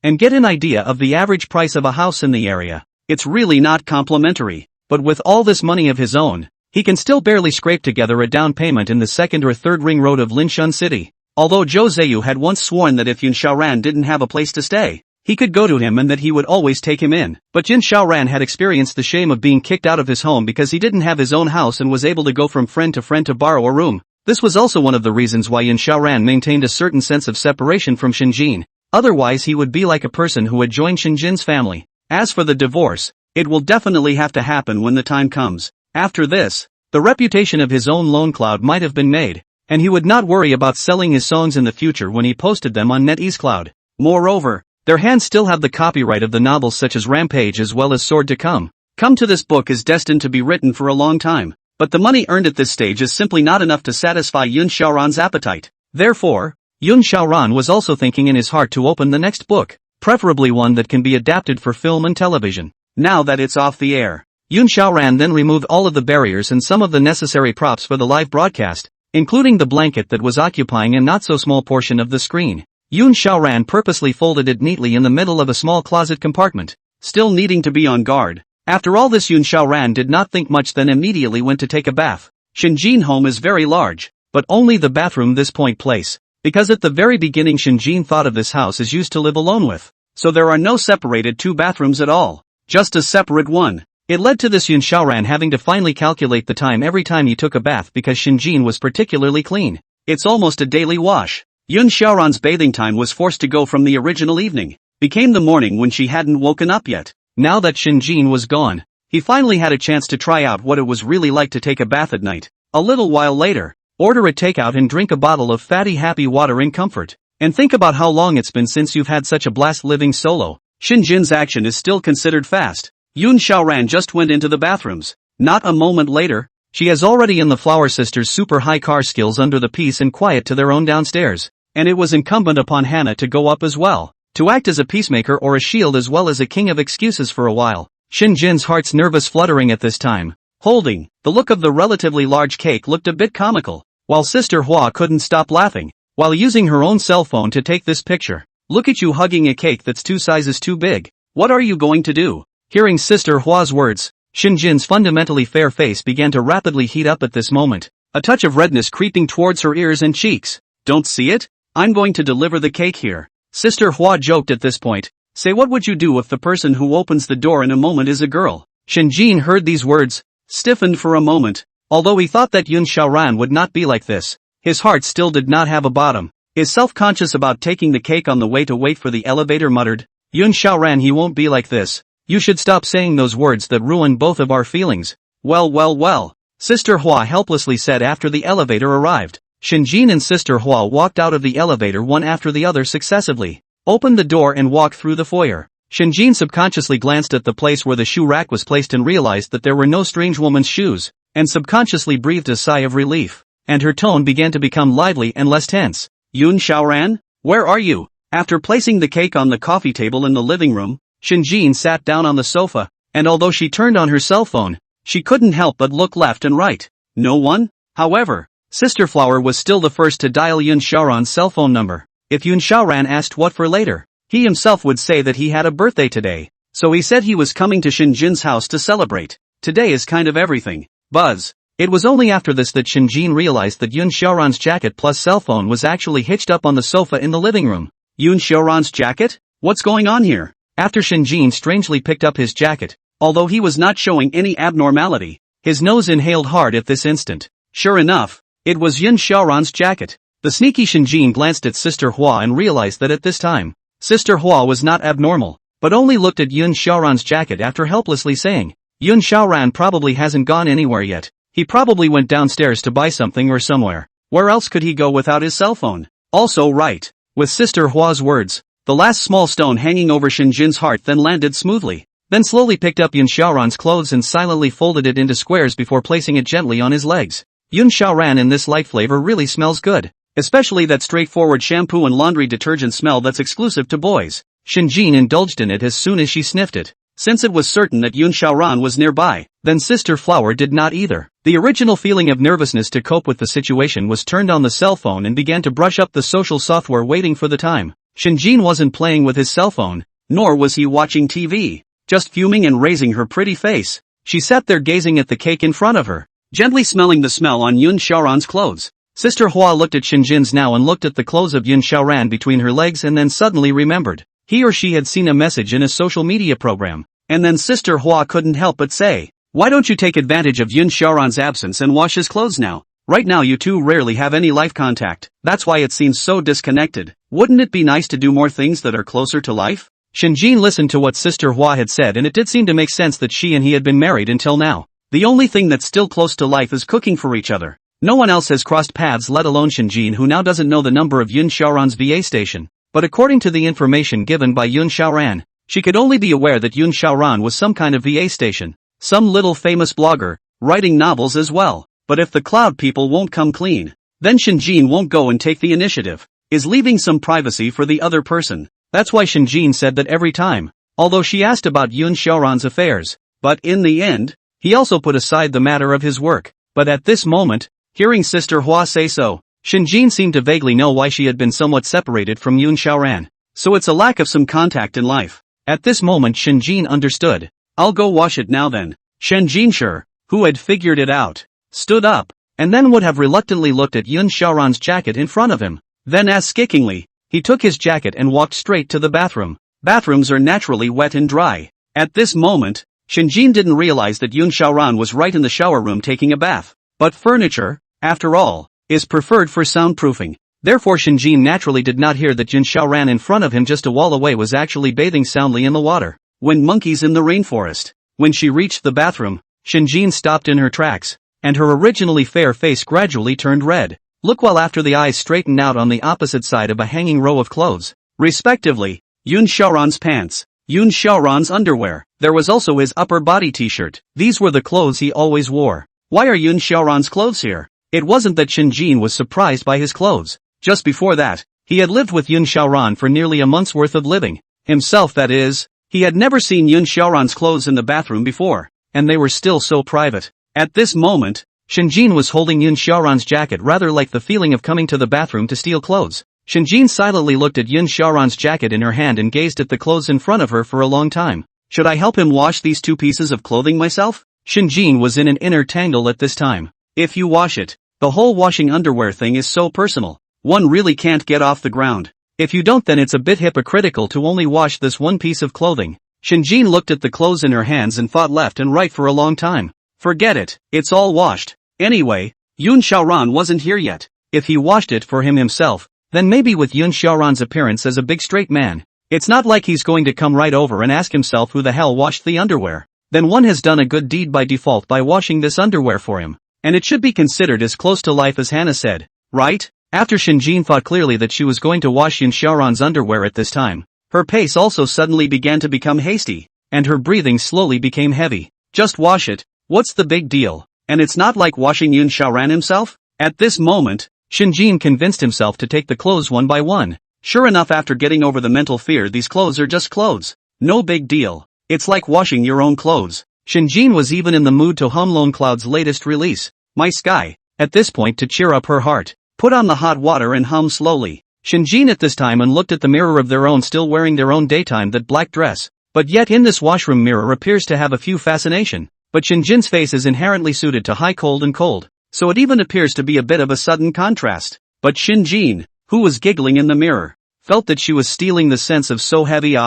S1: and get an idea of the average price of a house in the area. It's really not complimentary, but with all this money of his own, he can still barely scrape together a down payment in the second or third ring road of Linshun City. Although Zhou Zheyu had once sworn that if Yoon Xiaoran didn't have a place to stay, he could go to him and that he would always take him in. But Yoon Xiaoran had experienced the shame of being kicked out of his home because he didn't have his own house and was able to go from friend to borrow a room. This was also one of the reasons why Yoon Xiaoran maintained a certain sense of separation from Shinjin. Otherwise he would be like a person who had joined Shinjin's family. As for the divorce, it will definitely have to happen when the time comes. After this, the reputation of his own Lone Cloud might have been made, and he would not worry about selling his songs in the future when he posted them on NetEase Cloud. Moreover, their hands still have the copyright of the novels such as Rampage as well as Sword to Come. Come to this book is destined to be written for a long time, but the money earned at this stage is simply not enough to satisfy Yoon Xiaoran's appetite. Therefore, Yoon Xiaoran was also thinking in his heart to open the next book, preferably one that can be adapted for film and television. Now that it's off the air, Yoon Xiaoran then removed all of the barriers and some of the necessary props for the live broadcast, including the blanket that was occupying a not so small portion of the screen. Yoon Xiaoran purposely folded it neatly in the middle of a small closet compartment, still needing to be on guard. After all this, Yoon Xiaoran did not think much, then immediately went to take a bath. Shinjin home is very large, but only the bathroom this point place. Because at the very beginning Shinjin thought of this house as used to live alone with. So there are no separated two bathrooms at all, just a separate one. It led to this Yoon Xiaoran having to finally calculate the time every time he took a bath because Shinjin was particularly clean. It's almost a daily wash. Yoon Xiaoran's bathing time was forced to go from the original evening, became the morning when she hadn't woken up yet. Now that Shinjin was gone, he finally had a chance to try out what it was really like to take a bath at night. A little while later, order a takeout and drink a bottle of fatty happy water in comfort. And think about how long it's been since you've had such a blast living solo. Shinjin's action is still considered fast. Yoon Xiaoran just went into the bathrooms. Not a moment later, she has already in the Flower Sisters' super high car skills under the peace and quiet to their own downstairs. And it was incumbent upon Hannah to go up as well. to act as a peacemaker or a shield as well as a king of excuses for a while. Shinjin's heart's nervous fluttering at this time. Holding, the look of the relatively large cake looked a bit comical, while Sister Hua couldn't stop laughing, while using her own cell phone to take this picture. Look at you hugging a cake that's 2 sizes too big. What are you going to do? Hearing Sister Hua's words, Shinjin's fundamentally fair face began to rapidly heat up at this moment, a touch of redness creeping towards her ears and cheeks. Don't see it? I'm going to deliver the cake here. Sister Hua joked at this point. Say, what would you do if the person who opens the door in a moment is a girl? Shinjin heard these words, stiffened for a moment. Although he thought that Yun Xiaoran would not be like this, his heart still did not have a bottom. Is self-conscious about taking the cake on the way to wait for the elevator muttered. Yun Xiaoran, he won't be like this. You should stop saying those words that ruin both of our feelings. Well, Sister Hua helplessly said after the elevator arrived. Shinjin and Sister Hua walked out of the elevator one after the other successively, opened the door and walked through the foyer. Shinjin subconsciously glanced at the place where the shoe rack was placed and realized that there were no strange woman's shoes, and subconsciously breathed a sigh of relief, and her tone began to become lively and less tense. Yun Xiaoran, where are you? After placing the cake on the coffee table in the living room, Shinjin sat down on the sofa, and although she turned on her cell phone, she couldn't help but look left and right. No one? However, Sister Flower was still the first to dial Yun Xiaoran's cell phone number. If Yun Xiaoran asked what for later, he himself would say that he had a birthday today, so he said he was coming to Shinjin's house to celebrate. Today is kind of everything. Buzz. It was only after this that Shinjin realized that Yun Xiaoran's jacket plus cell phone was actually hitched up on the sofa in the living room. Yun Xiaoran's jacket? What's going on here? After Shinjin strangely picked up his jacket, although he was not showing any abnormality, his nose inhaled hard at this instant. Sure enough, it was Yun Xiaoran's jacket. The sneaky Shinjin glanced at Sister Hua and realized that at this time, Sister Hua was not abnormal, but only looked at Yun Xiaoran's jacket after helplessly saying, Yun Xiaoran probably hasn't gone anywhere yet. He probably went downstairs to buy something or somewhere. Where else could he go without his cell phone? Also right. With Sister Hua's words, the last small stone hanging over Shinjin's heart then landed smoothly, then slowly picked up Yun Xiaoran's clothes and silently folded it into squares before placing it gently on his legs. Yun Xiaoran in this light flavor really smells good. Especially that straightforward shampoo and laundry detergent smell that's exclusive to boys. Shinjin indulged in it as soon as she sniffed it. Since it was certain that Yun Xiaoran was nearby, then Sister Flower did not either. The original feeling of nervousness to cope with the situation was turned on the cell phone and began to brush up the social software waiting for the time. Shinjin wasn't playing with his cell phone, nor was he watching TV, just fuming and raising her pretty face. She sat there gazing at the cake in front of her, gently smelling the smell on Yun Xiaoran's clothes. Sister Hua looked at Shinjin's now and looked at the clothes of Yun Xiaoran between her legs and then suddenly remembered. He or she had seen a message in a social media program, and then Sister Hua couldn't help but say, why don't you take advantage of Yun Xiaoran's absence and wash his clothes now? Right now you two rarely have any life contact, that's why it seems so disconnected. Wouldn't it be nice to do more things that are closer to life? Shinjin listened to what Sister Hua had said and it did seem to make sense that she and he had been married until now. The only thing that's still close to life is cooking for each other. No one else has crossed paths, let alone Shinjin, who now doesn't know the number of Yun Xiaoran's VA station. But according to the information given by Yun Xiaoran, she could only be aware that Yun Xiaoran was some kind of VA station, some little famous blogger, writing novels as well. But if the cloud people won't come clean, then Shinjin won't go and take the initiative, is leaving some privacy for the other person. That's why Shinjin said that every time, although she asked about Yun Xiaoran's affairs, but in the end, he also put aside the matter of his work. But at this moment, hearing Sister Hua say so, Shinjin seemed to vaguely know why she had been somewhat separated from Yun Xiaoran. So it's a lack of some contact in life. At this moment Shinjin understood. I'll go wash it now then. Shinjin, sure, who had figured it out, stood up, and then would have reluctantly looked at Yun Xiaoran's jacket in front of him. Then ass-kickingly, he took his jacket and walked straight to the bathroom. Bathrooms are naturally wet and dry. At this moment, Shinjin didn't realize that Yun Xiaoran was right in the shower room taking a bath. But furniture, after all, is preferred for soundproofing. Therefore Shinjin naturally did not hear that Yun Xiaoran in front of him just a wall away was actually bathing soundly in the water. When monkeys in the rainforest. When she reached the bathroom, Shinjin stopped in her tracks, and her originally fair face gradually turned red. Look, while after the eyes straightened out on the opposite side of a hanging row of clothes, respectively, Yun Xiaoran's pants, Yun Xiaoran's underwear. There was also his upper body t-shirt. These were the clothes he always wore. Why are Yun Xiaoran's clothes here? It wasn't that Shinjin was surprised by his clothes. Just before that, He had lived with Yun Xiaoran for nearly a month's worth of living. Himself, that is. He had never seen Yun Xiaoran's clothes in the bathroom before, and they were still so private. At this moment, Shinjin was holding Yun Xiaoran's jacket, rather like the feeling of coming to the bathroom to steal clothes. Shinjin silently looked at Yun Xiaoran's jacket in her hand and gazed at the clothes in front of her for a long time. Should I help him wash these two pieces of clothing myself? Shinjin was in an inner tangle at this time. If you wash it, the whole washing underwear thing is so personal. One really can't get off the ground. If you don't, then it's a bit hypocritical to only wash this one piece of clothing. Shinjin looked at the clothes in her hands and thought left and right for a long time. Forget it, it's all washed. Anyway, Yun Xiaoran wasn't here yet. If he washed it for him himself, then maybe with Yun Xiaoran's appearance as a big straight man, it's not like he's going to come right over and ask himself who the hell washed the underwear. Then one has done a good deed by default by washing this underwear for him. And it should be considered as close to life as Hannah said, right? After Shinjin thought clearly that she was going to wash Yun Xiaoran's underwear at this time, her pace also suddenly began to become hasty, and her breathing slowly became heavy. Just wash it, what's the big deal? And it's not like washing Yun Xiaoran himself? At this moment, Shinjin convinced himself to take the clothes one by one. Sure enough, after getting over the mental fear, these clothes are just clothes. No big deal. It's like washing your own clothes. Shinjin was even in the mood to hum Lone Cloud's latest release, My Sky, at this point to cheer up her heart. Put on the hot water and hum slowly. Shinjin at this time and looked at the mirror of their own, still wearing their own daytime that black dress. But yet in this washroom mirror appears to have a few fascination. But Shinjin's face is inherently suited to high cold and cold, so it even appears to be a bit of a sudden contrast. But Shinjin, who was giggling in the mirror, felt that she was stealing the sense of so heavy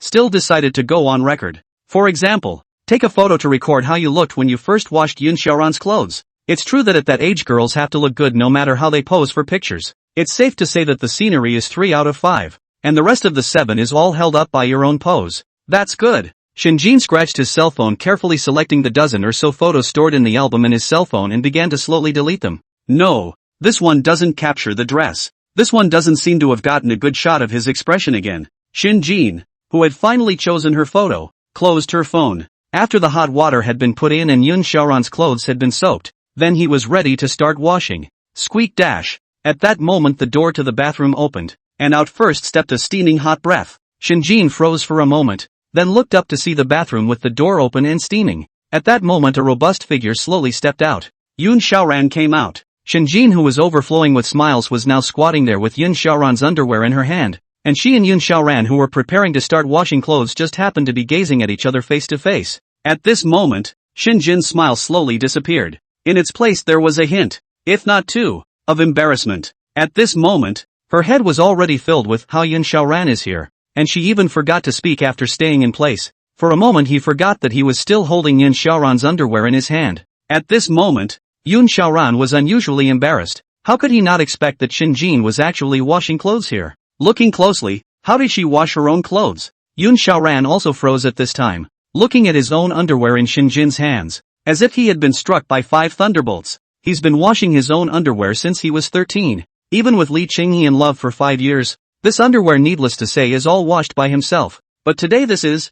S1: still decided to go on record. For example, take a photo to record how you looked when you first washed Yun Xiaoran's clothes. It's true that at that age girls have to look good no matter how they pose for pictures. It's safe to say that the scenery is 3 out of 5, and the rest of the 7 is all held up by your own pose. That's good. Shinjin scratched his cell phone, carefully selecting the dozen or so photos stored in the album in his cell phone, and began to slowly delete them. No, this one doesn't capture the dress. This one doesn't seem to have gotten a good shot of his expression again. Shinjin, who had finally chosen her photo, closed her phone. After the hot water had been put in and Yun Xiaoran's clothes had been soaked, then he was ready to start washing. Squeak dash. At that moment the door to the bathroom opened, and out first stepped a steaming hot breath. Shinjin froze for a moment, then looked up to see the bathroom with the door open and steaming. At that moment a robust figure slowly stepped out. Yun Xiaoran came out. Shinjin, who was overflowing with smiles, was now squatting there with Yun Xiaoran's underwear in her hand, and she and Yun Xiaoran, who were preparing to start washing clothes, just happened to be gazing at each other face to face. At this moment, Shinjin's smile slowly disappeared. In its place there was a hint, if not two, of embarrassment. At this moment, her head was already filled with how Yun Xiaoran is here, and she even forgot to speak after staying in place. For a moment he forgot that he was still holding Yun Xiaoran's underwear in his hand. At this moment, Yun Xiaoran was unusually embarrassed. How could he not expect that Shinjin was actually washing clothes here? Looking closely, how did she wash her own clothes? Yun Xiaoran also froze at this time, looking at his own underwear in Shinjin's hands, as if he had been struck by 5 thunderbolts. He's been washing his own underwear since he was 13. Even with Li Qingyi in love for 5 years, this underwear, needless to say, is all washed by himself. But today this is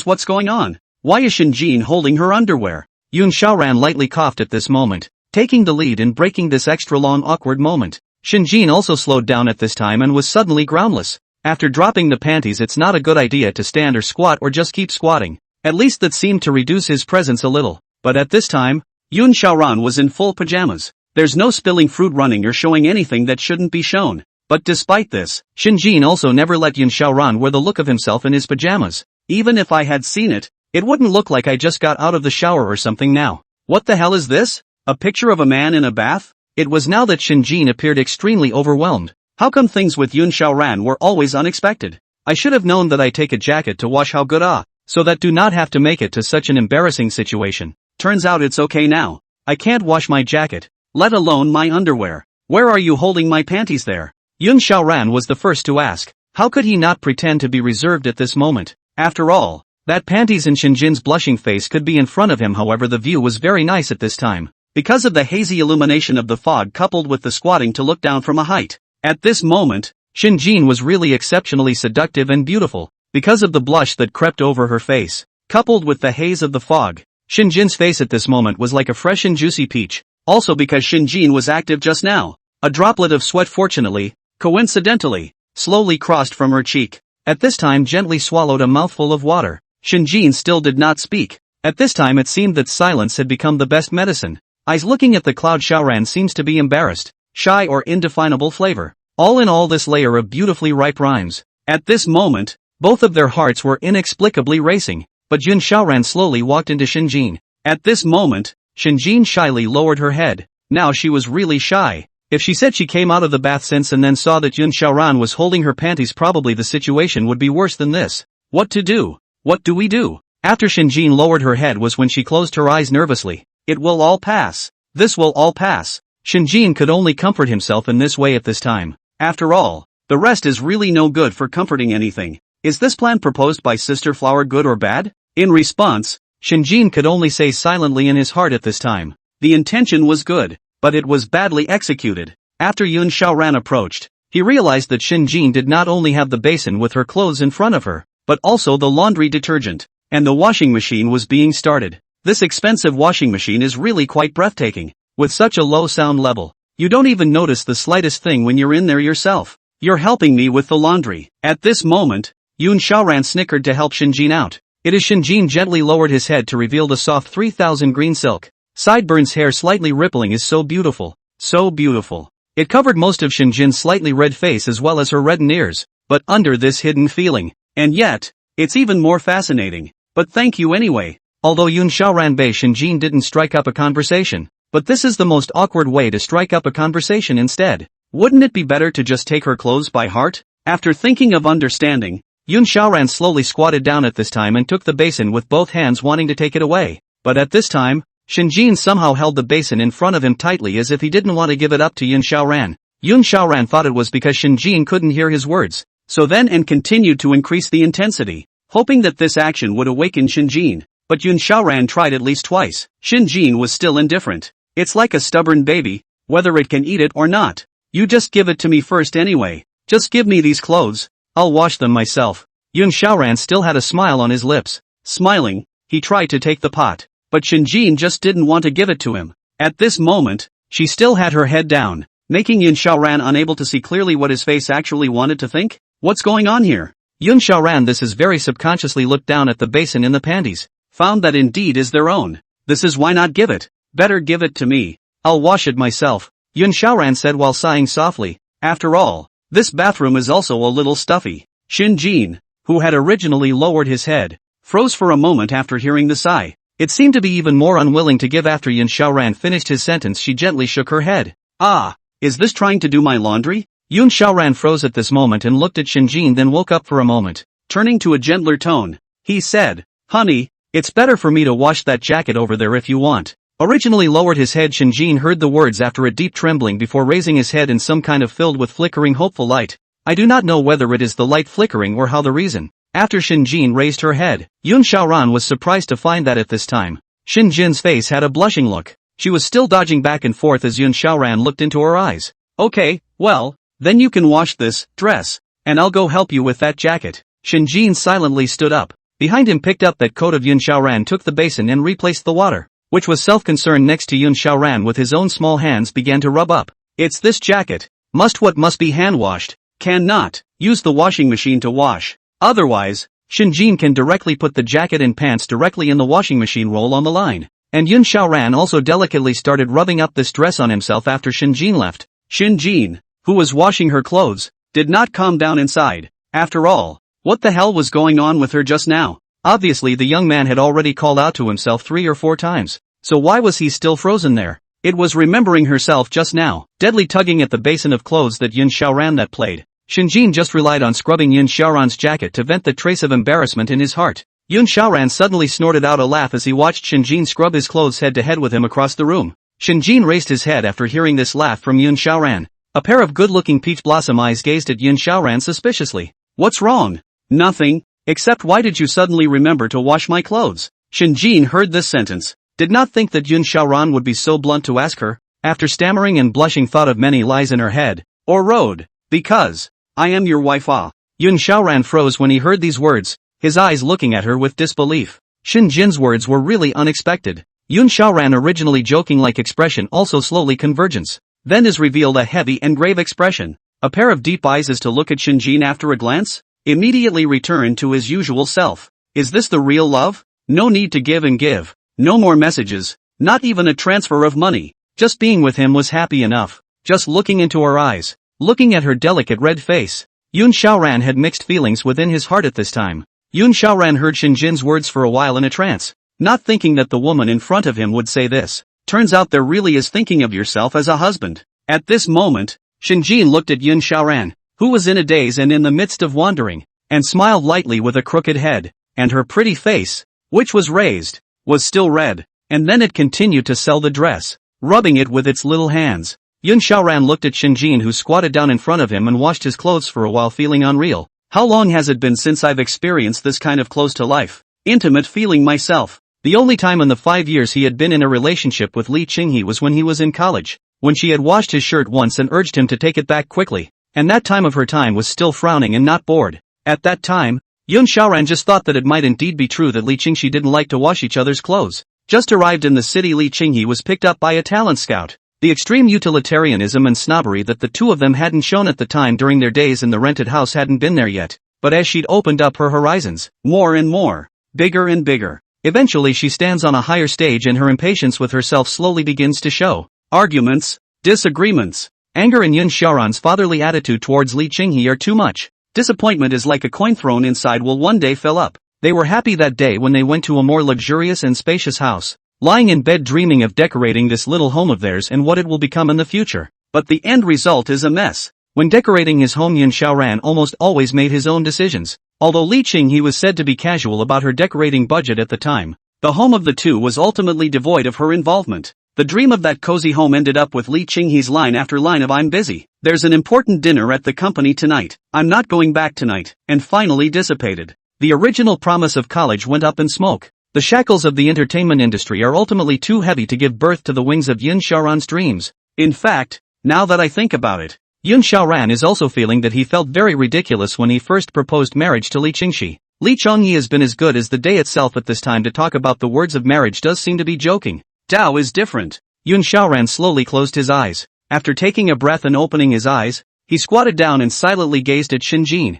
S1: what's going on. Why is Shinjin holding her underwear? Yun Xiaoran lightly coughed at this moment, taking the lead in breaking this extra long awkward moment. Shinjin also slowed down at this time and was suddenly groundless. After dropping the panties, it's not a good idea to stand or squat or just keep squatting. At least that seemed to reduce his presence a little. But at this time, Yun Xiaoran was in full pajamas. There's no spilling fruit, running, or showing anything that shouldn't be shown. But despite this, Shinjin also never let Yun Xiaoran wear the look of himself in his pajamas. Even if I had seen it, it wouldn't look like I just got out of the shower or something now. What the hell is this? A picture of a man in a bath? It was now that Shinjin appeared extremely overwhelmed. How come things with Yun Xiaoran were always unexpected? I should have known that I take a jacket to wash, how good so that do not have to make it to such an embarrassing situation. Turns out it's okay now. I can't wash my jacket, let alone my underwear. Where are you holding my panties there? Yun Xiaoran was the first to ask. How could he not pretend to be reserved at this moment? After all, that panties in Shinjin's blushing face could be in front of him. However, the view was very nice at this time, because of the hazy illumination of the fog coupled with the squatting to look down from a height. At this moment, Shinjin was really exceptionally seductive and beautiful, because of the blush that crept over her face, coupled with the haze of the fog. Shinjin's face at this moment was like a fresh and juicy peach, also because Shinjin was active just now. A droplet of sweat, fortunately, coincidentally, slowly crossed from her cheek. At this time gently swallowed a mouthful of water. Shinjin still did not speak. At this time it seemed that silence had become the best medicine. Eyes looking at the cloud, Xiaoran seems to be embarrassed, shy or indefinable flavor. All in all, this layer of beautifully ripe rhymes. At this moment, both of their hearts were inexplicably racing, but Yun Xiaoran slowly walked into Shinjin. At this moment, Shinjin shyly lowered her head. Now she was really shy. If she said she came out of the bath since and then saw that Yun Xiaoran was holding her panties, probably the situation would be worse than this. What to do? What do we do? After Shinjin lowered her head was when she closed her eyes nervously. It will all pass. This will all pass. Shinjin could only comfort himself in this way at this time. After all, the rest is really no good for comforting anything. Is this plan proposed by Sister Flower good or bad? In response, Shinjin could only say silently in his heart at this time. The intention was good, but it was badly executed. After Yun Xiaoran approached, he realized that Shinjin did not only have the basin with her clothes in front of her, but also the laundry detergent, and the washing machine was being started. This expensive washing machine is really quite breathtaking. With such a low sound level, you don't even notice the slightest thing when you're in there yourself. You're helping me with the laundry. At this moment, Yun Xiaoran snickered to help Shinjin out. It is Shinjin gently lowered his head to reveal the soft 3000 green silk. Sideburns hair slightly rippling is so beautiful. So beautiful. It covered most of Shinjin's slightly red face as well as her reddened ears, but under this hidden feeling. And yet, it's even more fascinating. But thank you anyway. Although Yun Xiaoran Bei Shinjin didn't strike up a conversation. But this is the most awkward way to strike up a conversation instead. Wouldn't it be better to just take her clothes by heart? After thinking of understanding, Yun Xiaoran slowly squatted down at this time and took the basin with both hands, wanting to take it away. But at this time, Shinjin somehow held the basin in front of him tightly as if he didn't want to give it up to Yun Xiaoran. Yun Xiaoran thought it was because Shinjin couldn't hear his words, so then and continued to increase the intensity, hoping that this action would awaken Shinjin. But Yun Xiaoran tried at least twice. Shinjin was still indifferent. It's like a stubborn baby, whether it can eat it or not. You just give it to me first anyway. Just give me these clothes. I'll wash them myself. Yun Xiaoran still had a smile on his lips. Smiling, he tried to take the pot, but Shinjin just didn't want to give it to him. At this moment, she still had her head down, making Yun Xiaoran unable to see clearly what his face actually wanted to think. What's going on here? Yun Xiaoran this is very subconsciously looked down at the basin in the panties, found that indeed is their own. This is why not give it. Better give it to me. I'll wash it myself, Yun Xiaoran said while sighing softly. After all, this bathroom is also a little stuffy. Shinjin, who had originally lowered his head, froze for a moment after hearing the sigh. It seemed to be even more unwilling to give after Yun Xiaoran finished his sentence. She gently shook her head. Ah, is this trying to do my laundry? Yun Xiaoran froze at this moment and looked at Shinjin, then woke up for a moment. Turning to a gentler tone, he said, Honey, it's better for me to wash that jacket over there if you want. Originally lowered his head, Shinjin heard the words after a deep trembling before raising his head in some kind of filled with flickering hopeful light. I do not know whether it is the light flickering or how the reason. After Shinjin raised her head, Yun Xiaoran was surprised to find that at this time, Shinjin's face had a blushing look. She was still dodging back and forth as Yun Xiaoran looked into her eyes. Okay, well, then you can wash this dress, and I'll go help you with that jacket. Shinjin silently stood up. Behind him picked up that coat of Yun Xiaoran, took the basin and replaced the water, which was self-concerned next to Yun Xiaoran with his own small hands began to rub up. It's this jacket. Must be hand-washed. Cannot use the washing machine to wash. Otherwise, Shinjin can directly put the jacket and pants directly in the washing machine, roll on the line. And Yun Xiaoran also delicately started rubbing up this dress on himself after Shinjin left. Shinjin, who was washing her clothes, did not calm down inside. After all, what the hell was going on with her just now? Obviously the young man had already called out to himself 3 or 4 times, so why was he still frozen there? It was remembering herself just now, deadly tugging at the basin of clothes that Yun Xiaoran that played. Shinjin just relied on scrubbing Yun Xiaoran's jacket to vent the trace of embarrassment in his heart. Yun Xiaoran suddenly snorted out a laugh as he watched Shinjin scrub his clothes head to head with him across the room. Shinjin raised his head after hearing this laugh from Yun Xiaoran. A pair of good-looking peach blossom eyes gazed at Yun Xiaoran suspiciously. What's wrong? Nothing. Except why did you suddenly remember to wash my clothes? Shinjin heard this sentence, did not think that Yun Xiaoran would be so blunt to ask her, after stammering and blushing thought of many lies in her head, or road, because, I am your wife ah. Yun Xiaoran froze when he heard these words, his eyes looking at her with disbelief. Shinjin's words were really unexpected. Yun Xiaoran originally joking-like expression also slowly convergence, then is revealed a heavy and grave expression. A pair of deep eyes as to look at Shinjin after a glance? Immediately returned to his usual self. Is this the real love? No need to give and give. No more messages. Not even a transfer of money. Just being with him was happy enough. Just looking into her eyes. Looking at her delicate red face. Yun Xiaoran had mixed feelings within his heart at this time. Yun Xiaoran heard Shinjin's words for a while in a trance. Not thinking that the woman in front of him would say this. Turns out there really is thinking of yourself as a husband. At this moment, Shinjin looked at Yun Xiaoran, who was in a daze and in the midst of wandering, and smiled lightly with a crooked head, and her pretty face, which was raised, was still red, and then it continued to sell the dress, rubbing it with its little hands. Yun Xiaoran looked at Shinjin, who squatted down in front of him and washed his clothes for a while, feeling unreal. How long has it been since I've experienced this kind of close to life, intimate feeling myself? The only time in the 5 years he had been in a relationship with Li Qinghe was when he was in college, when she had washed his shirt once and urged him to take it back quickly, and that time of her time was still frowning and not bored. At that time, Yun Xiaoran just thought that it might indeed be true that Li Qinghe didn't like to wash each other's clothes. Just arrived in the city, Li Qinghe was picked up by a talent scout. The extreme utilitarianism and snobbery that the two of them hadn't shown at the time during their days in the rented house hadn't been there yet, but as she'd opened up her horizons, more and more, bigger and bigger. Eventually she stands on a higher stage and her impatience with herself slowly begins to show. Arguments, disagreements, anger and Yun Xiaoran's fatherly attitude towards Li Qinghe are too much. Disappointment is like a coin thrown inside will one day fill up. They were happy that day when they went to a more luxurious and spacious house, lying in bed dreaming of decorating this little home of theirs and what it will become in the future. But the end result is a mess. When decorating his home, Yun Xiaoran almost always made his own decisions. Although Li Qinghe was said to be casual about her decorating budget at the time, the home of the two was ultimately devoid of her involvement. The dream of that cozy home ended up with Li Qinghe's line after line of "I'm busy. There's an important dinner at the company tonight. I'm not going back tonight," and finally dissipated. The original promise of college went up in smoke. The shackles of the entertainment industry are ultimately too heavy to give birth to the wings of Yun Xiaoran's dreams. In fact, now that I think about it, Yun Xiaoran is also feeling that he felt very ridiculous when he first proposed marriage to Li Qinghe. Li Chongyi has been as good as the day itself at this time to talk about the words of marriage does seem to be joking. Dao is different. Yun Xiaoran slowly closed his eyes. After taking a breath and opening his eyes, he squatted down and silently gazed at Shinjin.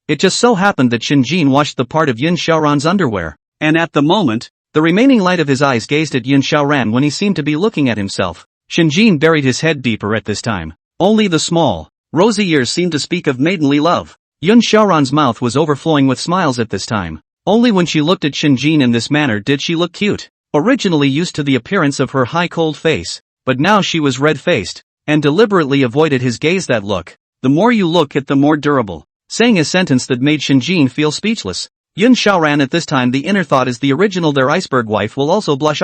S1: It just so happened that Shinjin washed the part of Yun Xiaoran's underwear, and at the moment, the remaining light of his eyes gazed at Yun Xiaoran when he seemed to be looking at himself. Shinjin buried his head deeper at this time. Only the small, rosy ears seemed to speak of maidenly love. Yun Xiaoran's mouth was overflowing with smiles at this time. Only when she looked at Shinjin in this manner did she look cute. Originally used to the appearance of her high cold face, but now she was red-faced, and deliberately avoided his gaze. That look, the more you look at the more durable, saying a sentence that made Shinjin feel speechless. Yun Xiaoran at this time the inner thought is the original their iceberg wife will also blush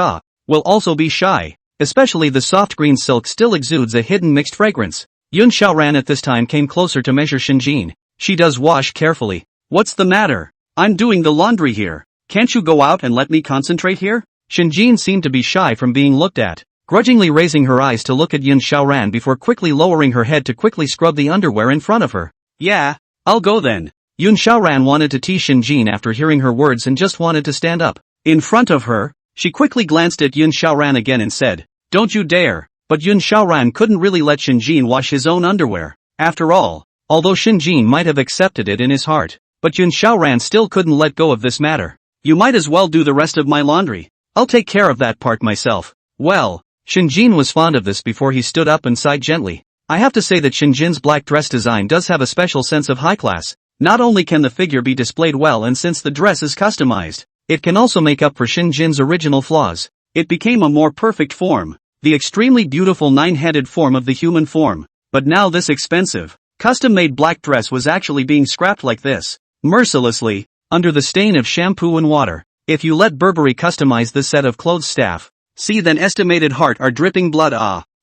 S1: will also be shy. Especially the soft green silk still exudes a hidden mixed fragrance. Yun Xiaoran at this time came closer to measure Shinjin. She does wash carefully. What's the matter? I'm doing the laundry here. Can't you go out and let me concentrate here? Shinjin seemed to be shy from being looked at, grudgingly raising her eyes to look at Yun Xiaoran before quickly lowering her head to quickly scrub the underwear in front of her. Yeah, I'll go then. Yun Xiaoran wanted to tease Shinjin after hearing her words and just wanted to stand up. In front of her, she quickly glanced at Yun Xiaoran again and said, "Don't you dare." But Yun Xiaoran couldn't really let Shinjin wash his own underwear. After all, although Shinjin might have accepted it in his heart, but Yun Xiaoran still couldn't let go of this matter. "You might as well do the rest of my laundry. I'll take care of that part myself." Well, Shinjin was fond of this before he stood up and sighed gently. I have to say that Shinjin's black dress design does have a special sense of high class. Not only can the figure be displayed well, and since the dress is customized, it can also make up for Shinjin's original flaws. It became a more perfect form, the extremely beautiful nine-headed form of the human form. But now this expensive, custom-made black dress was actually being scrapped like this, mercilessly, under the stain of shampoo and water. If you let Burberry customize this set of clothes staff, see then estimated heart are dripping blood.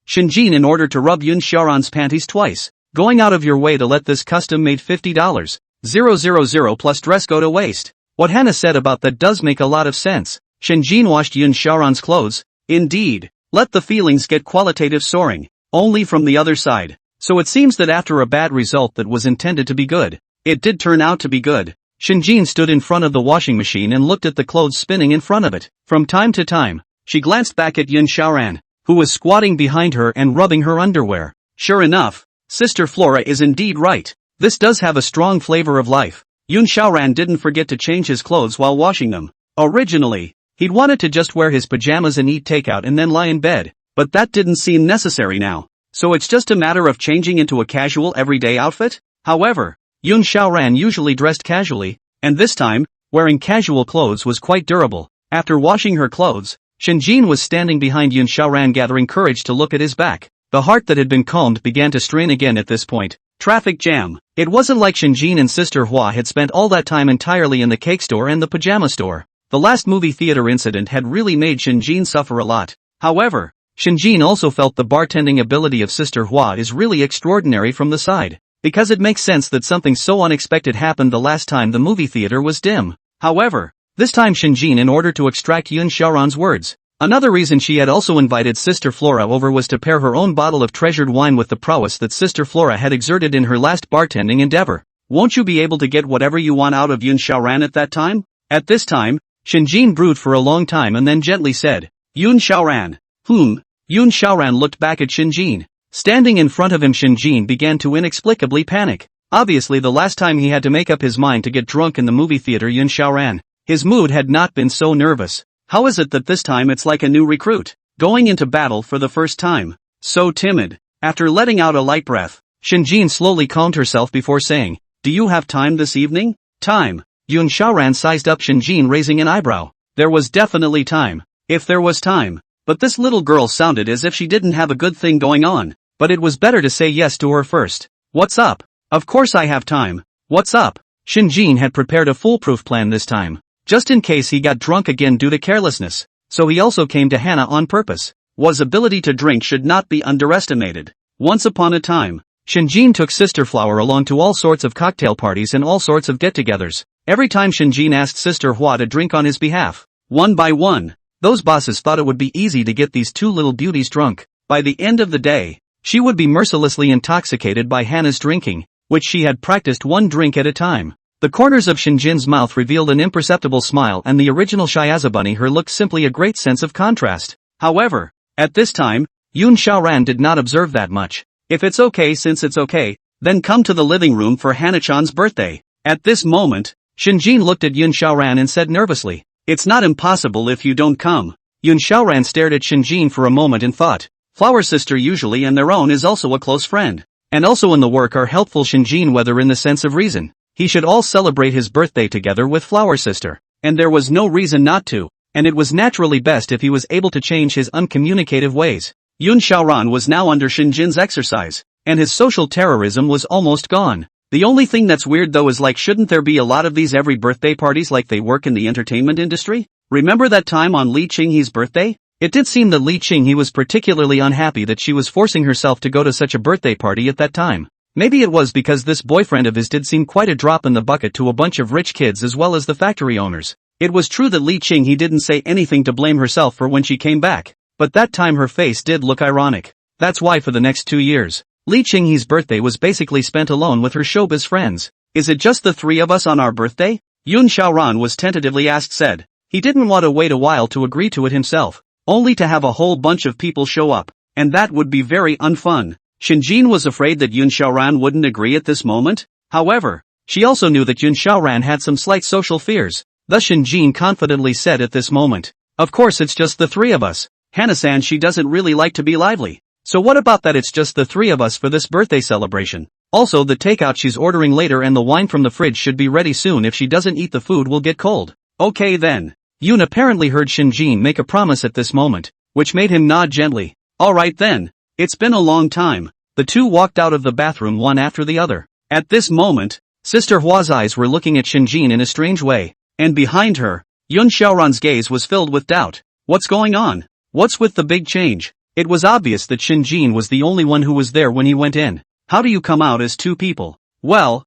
S1: Shinjin, in order to rub Yun Xiaoran's panties twice, going out of your way to let this custom-made $50,000 plus dress go to waste. What Hannah said about that does make a lot of sense. Shinjin washed Yun Xiaoran's clothes, indeed, let the feelings get qualitative soaring, only from the other side. So it seems that after a bad result that was intended to be good, it did turn out to be good. Shinjin stood in front of the washing machine and looked at the clothes spinning in front of it. From time to time, she glanced back at Yun Xiaoran, who was squatting behind her and rubbing her underwear. Sure enough, Sister Flora is indeed right. This does have a strong flavor of life. Yun Xiaoran didn't forget to change his clothes while washing them. Originally, he'd wanted to just wear his pajamas and eat takeout and then lie in bed, but that didn't seem necessary now. So it's just a matter of changing into a casual everyday outfit? However, Yun Xiaoran usually dressed casually, and this time, wearing casual clothes was quite durable. After washing her clothes, Shinjin was standing behind Yun Xiaoran gathering courage to look at his back. The heart that had been calmed began to strain again at this point. Traffic jam. It wasn't like Shinjin and Sister Hua had spent all that time entirely in the cake store and the pajama store. The last movie theater incident had really made Shinjin suffer a lot. However, Shinjin also felt the bartending ability of Sister Hua is really extraordinary from the side, because it makes sense that something so unexpected happened the last time the movie theater was dim. However, this time Shinjin in order to extract Yun Xiaoran's words. Another reason she had also invited Sister Flora over was to pair her own bottle of treasured wine with the prowess that Sister Flora had exerted in her last bartending endeavor. Won't you be able to get whatever you want out of Yun Xiaoran at that time? At this time, Shinjin brewed for a long time and then gently said, Yun Xiaoran. Yun Xiaoran looked back at Shinjin. Standing in front of him, Shinjin began to inexplicably panic. Obviously the last time he had to make up his mind to get drunk in the movie theater Yun Xiaoran, his mood had not been so nervous. How is it that this time it's like a new recruit, going into battle for the first time? So timid. After letting out a light breath, Shinjin slowly calmed herself before saying, Do you have time this evening? Time. Yun Xiaoran sized up Shinjin, raising an eyebrow. There was definitely time. If there was time. But this little girl sounded as if she didn't have a good thing going on. But it was better to say yes to her first. What's up? Of course I have time. What's up? Shinjin had prepared a foolproof plan this time, just in case he got drunk again due to carelessness. So he also came to Hannah on purpose. His ability to drink should not be underestimated. Once upon a time, Shinjin took Sister Flower along to all sorts of cocktail parties and all sorts of get-togethers. Every time Shinjin asked Sister Hua to drink on his behalf, one by one, those bosses thought it would be easy to get these two little beauties drunk. By the end of the day, she would be mercilessly intoxicated by Hannah's drinking, which she had practiced one drink at a time. The corners of Shinjin's mouth revealed an imperceptible smile, and the original Shiaza bunny her looked simply a great sense of contrast. However, at this time, Yun Xiaoran did not observe that much. If it's okay, since it's okay, then come to the living room for Hannah-chan's birthday. At this moment, Shinjin looked at Yun Xiaoran and said nervously, It's not impossible if you don't come. Yun Xiaoran stared at Shinjin for a moment and thought, Flower sister usually and their own is also a close friend. And also in the work are helpful. Shinjin, whether in the sense of reason, he should all celebrate his birthday together with Flower sister. And there was no reason not to. And it was naturally best if he was able to change his uncommunicative ways. Yun Xiaoran was now under Shinjin's exercise, and his social terrorism was almost gone. The only thing that's weird though is like, shouldn't there be a lot of these every birthday parties like they work in the entertainment industry? Remember that time on Li Qinghe's birthday? It did seem that Li Qinghe was particularly unhappy that she was forcing herself to go to such a birthday party at that time. Maybe it was because this boyfriend of his did seem quite a drop in the bucket to a bunch of rich kids as well as the factory owners. It was true that Li Qinghe didn't say anything to blame herself for when she came back, but that time her face did look ironic. That's why for the next 2 years, Li Qinghe's birthday was basically spent alone with her showbiz friends. Is it just the three of us on our birthday? Yun Xiaoran was tentatively said. He didn't want to wait a while to agree to it himself, only to have a whole bunch of people show up, and that would be very unfun. Shinjin was afraid that Yun Xiaoran wouldn't agree at this moment. However, she also knew that Yun Xiaoran had some slight social fears. Thus Shinjin confidently said at this moment, Of course it's just the three of us. Hannah-san, she doesn't really like to be lively. So what about that, it's just the three of us for this birthday celebration. Also the takeout she's ordering later and the wine from the fridge should be ready soon. If she doesn't eat the food will get cold. Okay then. Yun apparently heard Shinjin make a promise at this moment, which made him nod gently. Alright then. It's been a long time. The two walked out of the bathroom one after the other. At this moment, Sister Hua's eyes were looking at Shinjin in a strange way, and behind her, Yun Xiaoran's gaze was filled with doubt. What's going on? What's with the big change? It was obvious that Shinjin was the only one who was there when he went in. How do you come out as two people? Well,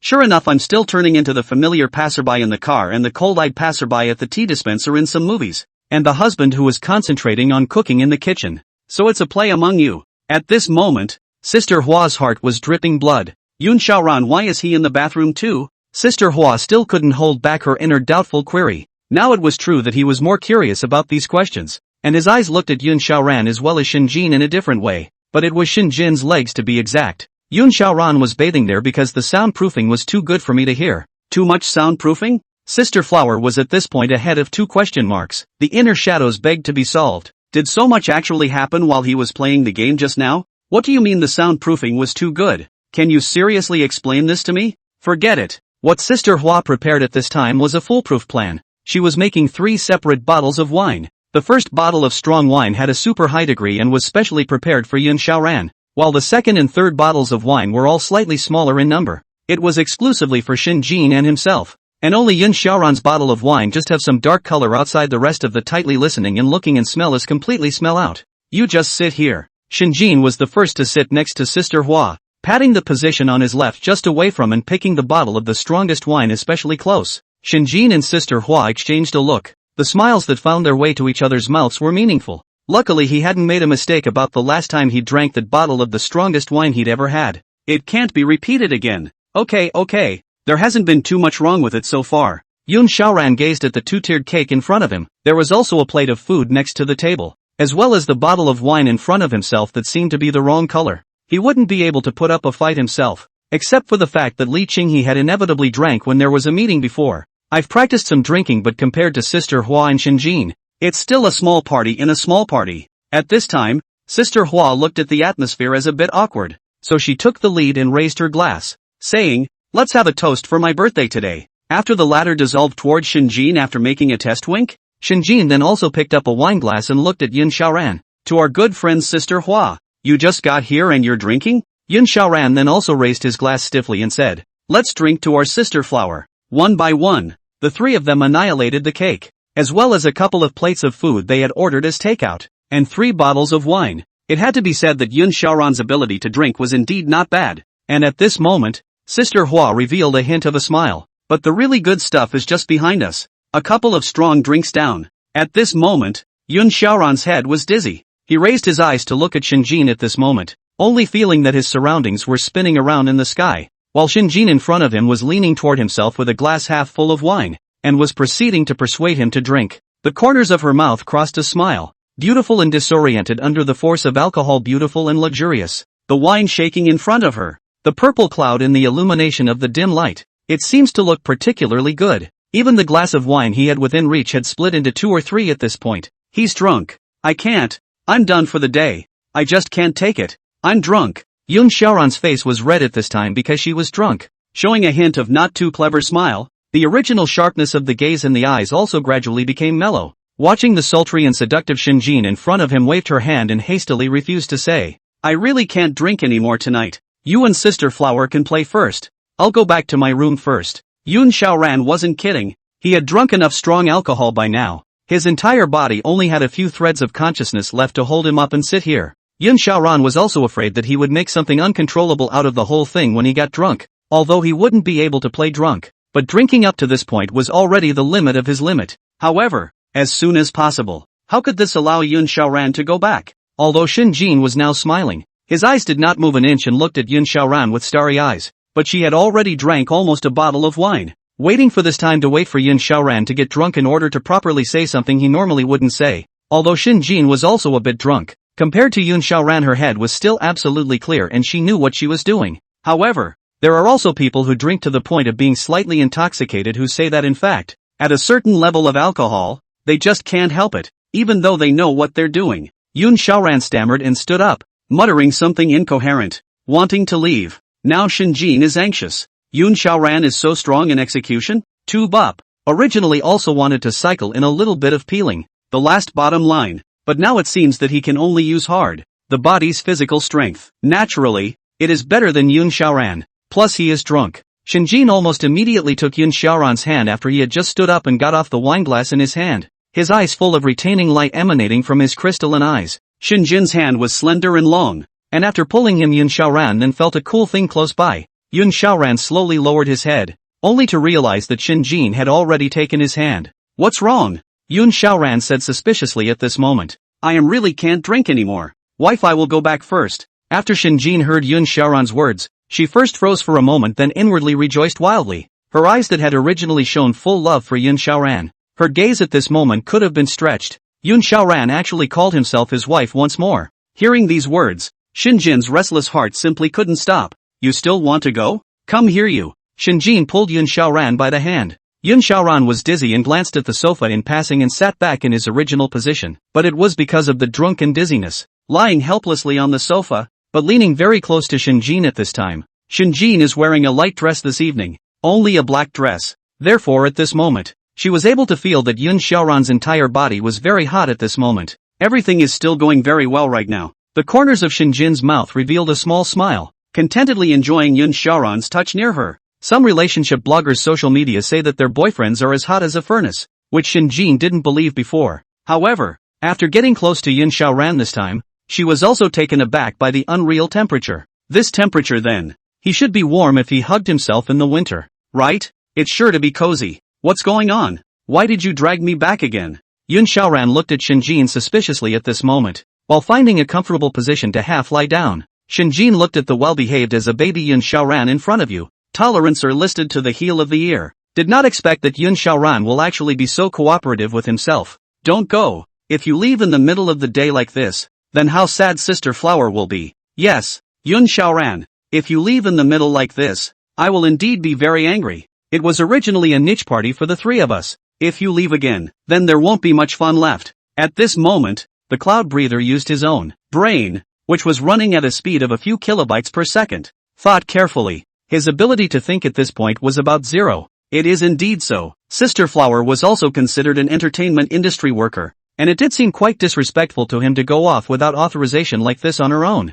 S1: sure enough I'm still turning into the familiar passerby in the car and the cold-eyed passerby at the tea dispenser in some movies, and the husband who was concentrating on cooking in the kitchen. So it's a play among you. At this moment, Sister Hua's heart was dripping blood. Yun Xiaoran, why is he in the bathroom too? Sister Hua still couldn't hold back her inner doubtful query. Now it was true that he was more curious about these questions, and his eyes looked at Yun Xiaoran as well as Shinjin in a different way. but it was Shin Jin's legs to be exact. Yun Xiaoran was bathing there because the soundproofing was too good for me to hear. Too much soundproofing? Sister Flower was at this point ahead of 2 question marks. The inner shadows begged to be solved. Did so much actually happen while he was playing the game just now? What do you mean the soundproofing was too good? Can you seriously explain this to me? Forget it. What Sister Hua prepared at this time was a foolproof plan. She was making 3 separate bottles of wine. The first bottle of strong wine had a super high degree and was specially prepared for Yun Xiaoran, while the second and third bottles of wine were all slightly smaller in number. It was exclusively for Shin Jin and himself. And only Yun Xiaoran's bottle of wine just have some dark color outside the rest of the tightly listening and looking and smell is completely smell out. You just sit here. Shin Jin was the first to sit next to Sister Hua, patting the position on his left just away from and picking the bottle of the strongest wine especially close. Shin Jin and Sister Hua exchanged a look. The smiles that found their way to each other's mouths were meaningful. Luckily he hadn't made a mistake about the last time he drank that bottle of the strongest wine he'd ever had. It can't be repeated again. Okay. There hasn't been too much wrong with it so far. Yun Xiaoran gazed at the 2-tiered cake in front of him. There was also a plate of food next to the table, as well as the bottle of wine in front of himself that seemed to be the wrong color. He wouldn't be able to put up a fight himself, except for the fact that Li Qinghe had inevitably drank when there was a meeting before. I've practiced some drinking, but compared to Sister Hua and Shin Jin, it's still a small party in a small party. At this time, Sister Hua looked at the atmosphere as a bit awkward, so she took the lead and raised her glass, saying, "Let's have a toast for my birthday today." After the latter dissolved towards Shin Jin after making a test wink, Shin Jin then also picked up a wine glass and looked at Yun Xiaoran. "To our good friend Sister Hua, you just got here and you're drinking?" Yun Xiaoran then also raised his glass stiffly and said, "Let's drink to our Sister Flower." One by one, the 3 of them annihilated the cake, as well as a couple of plates of food they had ordered as takeout, and 3 bottles of wine. It had to be said that Yun Xiaoran's ability to drink was indeed not bad, and at this moment, Sister Hua revealed a hint of a smile. "But the really good stuff is just behind us. A couple of strong drinks down." At this moment, Yun Xiaoran's head was dizzy. He raised his eyes to look at Shin Jin at this moment, only feeling that his surroundings were spinning around in the sky, while Shin Jin in front of him was leaning toward himself with a glass half full of wine, and was proceeding to persuade him to drink. The corners of her mouth crossed a smile, beautiful and disoriented under the force of alcohol, beautiful and luxurious. The wine shaking in front of her. The purple cloud in the illumination of the dim light. It seems to look particularly good. Even the glass of wine he had within reach had split into 2 or 3 at this point. "He's drunk. I can't. I'm done for the day. I just can't take it. I'm drunk." Yun Xiaoran's face was red at this time because she was drunk, showing a hint of not too clever smile. The original sharpness of the gaze and the eyes also gradually became mellow. Watching the sultry and seductive Shin Jin in front of him waved her hand and hastily refused to say, "I really can't drink anymore tonight. You and Sister Flower can play first. I'll go back to my room first." Yun Xiaoran wasn't kidding. He had drunk enough strong alcohol by now. His entire body only had a few threads of consciousness left to hold him up and sit here. Yun Xiaoran was also afraid that he would make something uncontrollable out of the whole thing when he got drunk, although he wouldn't be able to play drunk. But drinking up to this point was already the limit of his limit. However, as soon as possible, how could this allow Yun Xiaoran to go back? Although Shin Jin was now smiling, his eyes did not move an inch and looked at Yun Xiaoran with starry eyes. But she had already drank almost a bottle of wine. Waiting for this time to wait for Yun Xiaoran to get drunk in order to properly say something he normally wouldn't say. Although Shin Jin was also a bit drunk, compared to Yun Xiaoran her head was still absolutely clear and she knew what she was doing. However, there are also people who drink to the point of being slightly intoxicated who say that in fact, at a certain level of alcohol, they just can't help it, even though they know what they're doing. Yun Xiaoran stammered and stood up, muttering something incoherent, wanting to leave. Now Shin Jin is anxious. Yun Xiaoran is so strong in execution? Tube up. Originally also wanted to cycle in a little bit of peeling, the last bottom line, but now it seems that he can only use hard, the body's physical strength. Naturally, it is better than Yun Xiaoran, plus he is drunk. Shin Jin almost immediately took Yun Xiaoran's hand after he had just stood up and got off the wineglass in his hand, his eyes full of retaining light emanating from his crystalline eyes. Shin Jin's hand was slender and long, and after pulling him Yun Xiaoran then felt a cool thing close by. Yun Xiaoran slowly lowered his head, only to realize that Shin Jin had already taken his hand. "What's wrong?" Yun Xiaoran said suspiciously at this moment. "I really can't drink anymore. Wife, I will go back first." After Shin Jin heard Yun Xiaoran's words, she first froze for a moment then inwardly rejoiced wildly. Her eyes that had originally shown full love for Yun Xiaoran, her gaze at this moment could have been stretched. Yun Xiaoran actually called himself his wife once more. Hearing these words, Shinjin's restless heart simply couldn't stop. You still want to go? Come here you. Shinjin pulled Yun Xiaoran by the hand. Yun Xiaoran was dizzy and glanced at the sofa in passing and sat back in his original position, but it was because of the drunken dizziness. Lying helplessly on the sofa, but leaning very close to Shinjin at this time. Shinjin is wearing a light dress this evening. Only a black dress. Therefore at this moment, she was able to feel that Yun Xiaoran's entire body was very hot at this moment. Everything is still going very well right now. The corners of Shinjin's mouth revealed a small smile, contentedly enjoying Yun Xiaoran's touch near her. Some relationship bloggers' social media say that their boyfriends are as hot as a furnace, which Shinjin didn't believe before. However, after getting close to Yun Xiaoran this time, she was also taken aback by the unreal temperature. This temperature then. He should be warm if he hugged himself in the winter, right? It's sure to be cozy. What's going on? Why did you drag me back again? Yun Xiaoran looked at Shinjin suspiciously at this moment. While finding a comfortable position to half lie down, Shinjin looked at the well-behaved as a baby Yun Xiaoran in front of you. Tolerance are listed to the heel of the ear. Did not expect that Yun Xiaoran will actually be so cooperative with himself. Don't go. If you leave in the middle of the day like this, then how sad Sister Flower will be. Yes, Yun Xiaoran. If you leave in the middle like this, I will indeed be very angry. It was originally a niche party for the three of us. If you leave again, then there won't be much fun left. At this moment, the cloud breather used his own brain, which was running at a speed of a few kilobytes per second. Thought carefully. His ability to think at this point was about zero. It is indeed so. Sister Flower was also considered an entertainment industry worker, and it did seem quite disrespectful to him to go off without authorization like this on her own.